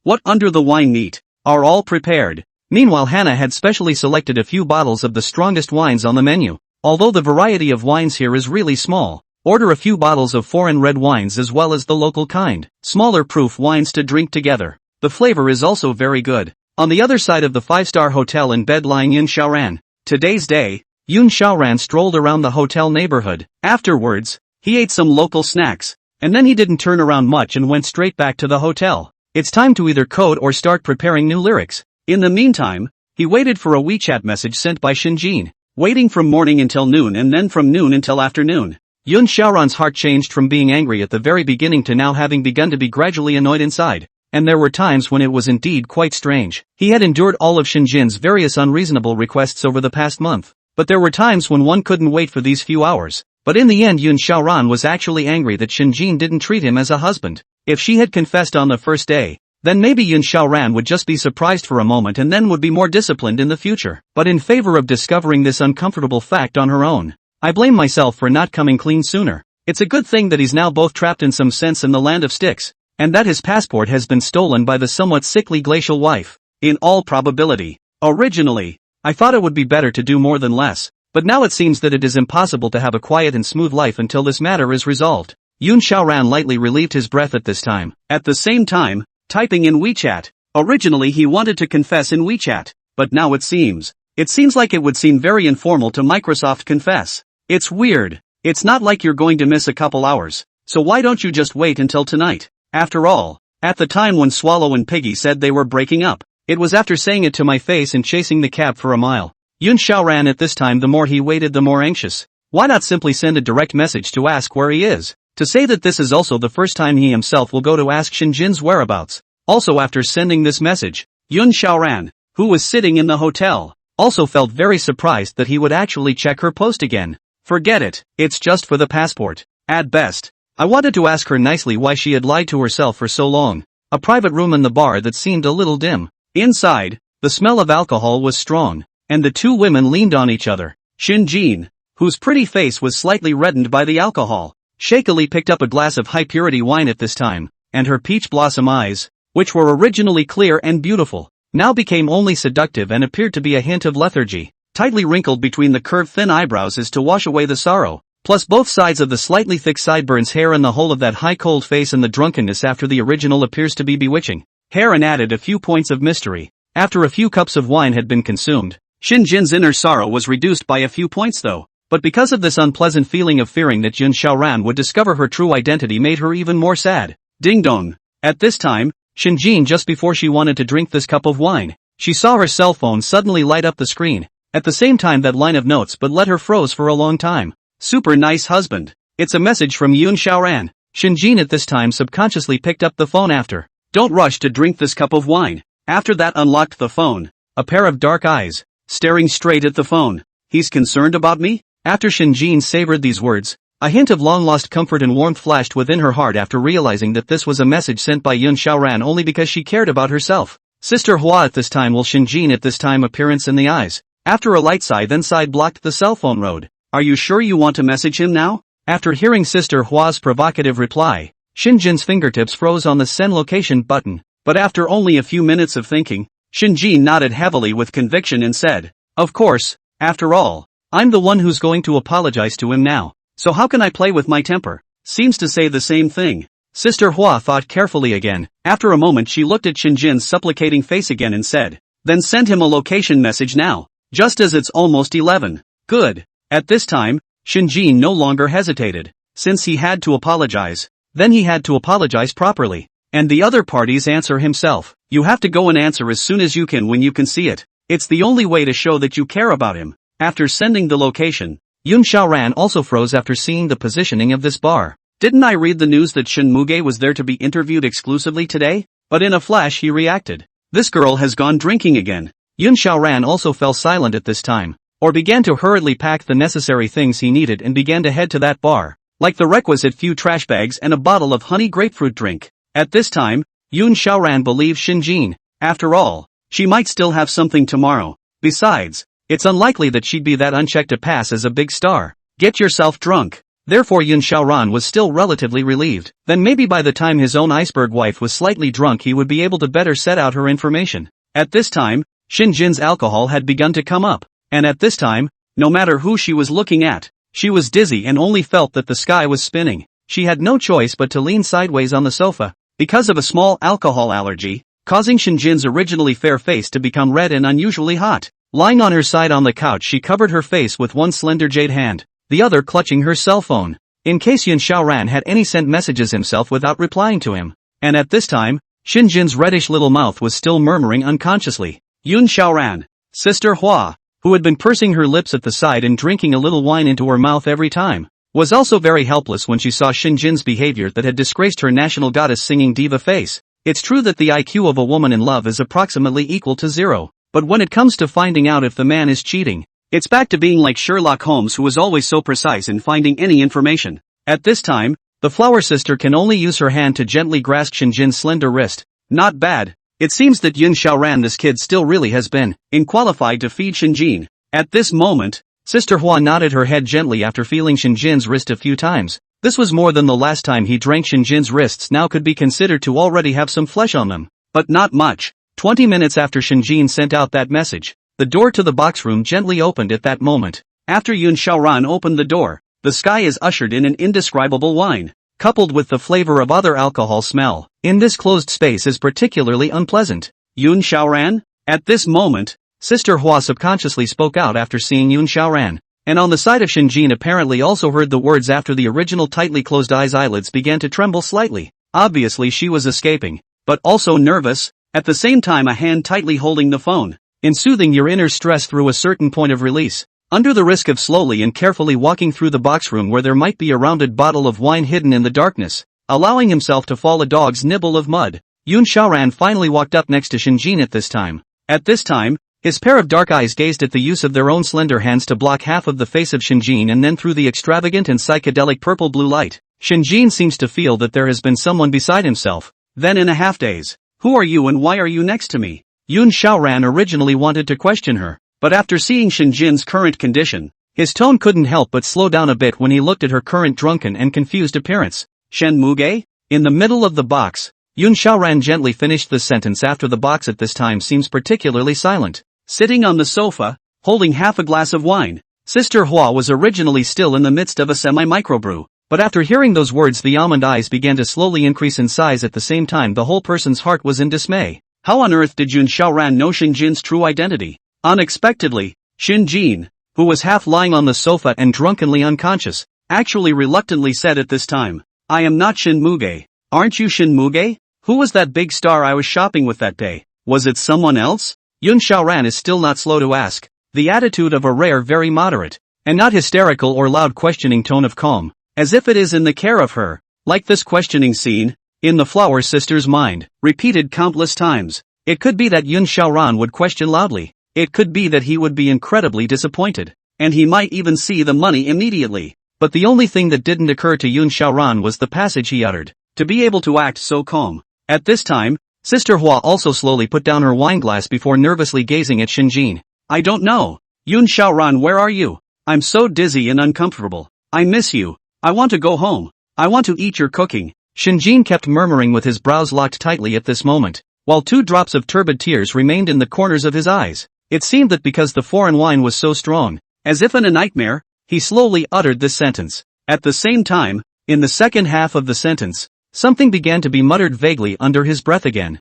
S1: what under the wine meat, are all prepared. Meanwhile Hannah had specially selected a few bottles of the strongest wines on the menu. Although the variety of wines here is really small, order a few bottles of foreign red wines as well as the local kind, smaller proof wines to drink together. The flavor is also very good. On the other side of the 5-star hotel in bed lying Yun Xiaoran. Today's day, Yun Xiaoran strolled around the hotel neighborhood. Afterwards, he ate some local snacks, and then he didn't turn around much and went straight back to the hotel. It's time to either code or start preparing new lyrics. In the meantime, he waited for a WeChat message sent by Shin Jin, waiting from morning until noon and then from noon until afternoon. Yun Xiaoran's heart changed from being angry at the very beginning to now having begun to be gradually annoyed inside. And there were times when it was indeed quite strange. He had endured all of Shin Jin's various unreasonable requests over the past month, but there were times when one couldn't wait for these few hours. But in the end Yun Xiaoran was actually angry that Shin Jin didn't treat him as a husband. If she had confessed on the first day, then maybe Yun Xiaoran would just be surprised for a moment and then would be more disciplined in the future. But in favor of discovering this uncomfortable fact on her own, I blame myself for not coming clean sooner. It's a good thing that he's now both trapped in some sense in the land of sticks, and that his passport has been stolen by the somewhat sickly glacial wife. In all probability, originally, I thought it would be better to do more than less, but now it seems that it is impossible to have a quiet and smooth life until this matter is resolved. Yoon Xiaoran lightly relieved his breath at this time. At the same time, typing in WeChat. Originally he wanted to confess in WeChat, but now it seems like it would seem very informal to Microsoft confess. It's weird. It's not like you're going to miss a couple hours, so why don't you just wait until tonight? After all, at the time when Swallow and Piggy said they were breaking up, it was after saying it to my face and chasing the cab for a mile. Yoon Xiaoran at this time, the more he waited the more anxious. Why not simply send a direct message to ask where he is? To say that this is also the first time he himself will go to ask Shinjin's whereabouts. Also after sending this message, Yoon Xiaoran, who was sitting in the hotel, also felt very surprised that he would actually check her post again. Forget it, it's just for the passport. At best, I wanted to ask her nicely why she had lied to herself for so long. A private room in the bar that seemed a little dim. Inside, the smell of alcohol was strong, and the two women leaned on each other. Shinjin, whose pretty face was slightly reddened by the alcohol, shakily picked up a glass of high-purity wine at this time, and her peach blossom eyes, which were originally clear and beautiful, now became only seductive and appeared to be a hint of lethargy, tightly wrinkled between the curved thin eyebrows as to wash away the sorrow, plus both sides of the slightly thick sideburns, hair and the whole of that high cold face, and the drunkenness after the original appears to be bewitching. Hair and added a few points of mystery. After a few cups of wine had been consumed, Shinjin's inner sorrow was reduced by a few points though, but because of this unpleasant feeling of fearing that Yoon Xiaoran would discover her true identity made her even more sad. Ding dong. At this time, Shinjin, just before she wanted to drink this cup of wine, she saw her cell phone suddenly light up the screen. At the same time that line of notes but let her froze for a long time. Super nice husband. It's a message from Yoon Xiaoran. Shinjin at this time subconsciously picked up the phone after. Don't rush to drink this cup of wine. After that unlocked the phone. A pair of dark eyes, staring straight at the phone. He's concerned about me? After Shinjin savored these words, a hint of long-lost comfort and warmth flashed within her heart after realizing that this was a message sent by Yoon Xiaoran only because she cared about herself. Sister Hua at this time, while Shinjin at this time appearance in the eyes. After a light sigh then side blocked the cell phone road. Are you sure you want to message him now? After hearing Sister Hua's provocative reply, Shinjin's fingertips froze on the send location button, but after only a few minutes of thinking, Shinjin nodded heavily with conviction and said, of course, after all, I'm the one who's going to apologize to him now, so how can I play with my temper? Seems to say the same thing. Sister Hua thought carefully again. After a moment she looked at Shinjin's supplicating face again and said, then send him a location message now, just as it's almost 11. Good. At this time, Shinjin no longer hesitated. Since he had to apologize, then he had to apologize properly. And the other party's answer himself. You have to go and answer as soon as you can when you can see it. It's the only way to show that you care about him. After sending the location, Yoon Xiaoran also froze after seeing the positioning of this bar. Didn't I read the news that Shin Muge was there to be interviewed exclusively today? But in a flash he reacted. This girl has gone drinking again. Yoon Xiaoran also fell silent at this time, or began to hurriedly pack the necessary things he needed and began to head to that bar, like the requisite few trash bags and a bottle of honey grapefruit drink. At this time, Yoon Xiaoran believed Shinjin. After all, she might still have something tomorrow. Besides, it's unlikely that she'd be that unchecked to pass as a big star. Get yourself drunk. Therefore Yoon Xiaoran was still relatively relieved. Then maybe by the time his own iceberg wife was slightly drunk he would be able to better set out her information. At this time, Shinjin's alcohol had begun to come up. And at this time, no matter who she was looking at, she was dizzy and only felt that the sky was spinning. She had no choice but to lean sideways on the sofa, because of a small alcohol allergy, causing Shinjin's originally fair face to become red and unusually hot. Lying on her side on the couch she covered her face with one slender jade hand, the other clutching her cell phone, in case Yoon Xiaoran had any sent messages himself without replying to him. And at this time, Shinjin's reddish little mouth was still murmuring unconsciously. Yoon Xiaoran, Sister Hua, who had been pursing her lips at the side and drinking a little wine into her mouth every time, was also very helpless when she saw Shinjin's behavior that had disgraced her national goddess singing diva face. It's true that the IQ of a woman in love is approximately equal to 0, but when it comes to finding out if the man is cheating, it's back to being like Sherlock Holmes, who was always so precise in finding any information. At this time, the flower sister can only use her hand to gently grasp Shinjin's slender wrist. Not bad. It seems that Yoon Xiaoran, this kid, still really has been qualified to feed Shinjin. At this moment, Sister Hua nodded her head gently after feeling Shinjin's wrist a few times. This was more than the last time he drank. Shinjin's wrists now could be considered to already have some flesh on them, but not much. 20 minutes after Shinjin sent out that message, The door to the box room gently opened at that moment. After Yun Xiaoran opened the door, the sky is ushered in an indescribable wine, coupled with the flavor of other alcohol smell. In this closed space is particularly unpleasant. Yun Xiaoran? At this moment, Sister Hua subconsciously spoke out after seeing Yun Xiaoran. And on the side of Shinjin apparently also heard the words after the original tightly closed eyelids began to tremble slightly. Obviously she was escaping, but also nervous, at the same time a hand tightly holding the phone, in soothing your inner stress through a certain point of release. Under the risk of slowly and carefully walking through the box room where there might be a rounded bottle of wine hidden in the darkness, allowing himself to fall a dog's nibble of mud, Yun Xiaoran finally walked up next to Shinjin at this time. At this time, his pair of dark eyes gazed at the use of their own slender hands to block half of the face of Shinjin and then through the extravagant and psychedelic purple-blue light. Shinjin seems to feel that there has been someone beside himself. Then in a half daze, who are you and why are you next to me? Yun Xiaoran originally wanted to question her, but after seeing Shinjin's current condition, his tone couldn't help but slow down a bit when he looked at her current drunken and confused appearance. Shen Muge? In the middle of the box, Yun Xiaoran gently finished the sentence after the box at this time seems particularly silent. Sitting on the sofa, holding half a glass of wine, Sister Hua was originally still in the midst of a semi-microbrew, but after hearing those words the almond eyes began to slowly increase in size at the same time the whole person's heart was in dismay. How on earth did Yun Xiaoran know Shinjin's true identity? Unexpectedly, Shinjin, who was half lying on the sofa and drunkenly unconscious, actually reluctantly said at this time, I am not Shin Muge. Aren't you Shin Muge? Who was that big star I was shopping with that day? Was it someone else? Yun Xiaoran is still not slow to ask, the attitude of a rare very moderate, and not hysterical or loud questioning tone of calm, as if it is in the care of her, like this questioning scene, in the flower sister's mind, repeated countless times. It could be that Yun Xiaoran would question loudly, it could be that he would be incredibly disappointed, and he might even see the money immediately, but the only thing that didn't occur to Yun Xiaoran was the passage he uttered, to be able to act so calm. At this time, Sister Hua also slowly put down her wineglass before nervously gazing at Shinjin. I don't know. Yun Xiaoran, where are you? I'm so dizzy and uncomfortable. I miss you. I want to go home. I want to eat your cooking. Shinjin kept murmuring with his brows locked tightly at this moment, while 2 drops of turbid tears remained in the corners of his eyes. It seemed that because the foreign wine was so strong, as if in a nightmare, he slowly uttered this sentence. At the same time, in the second half of the sentence, something began to be muttered vaguely under his breath again.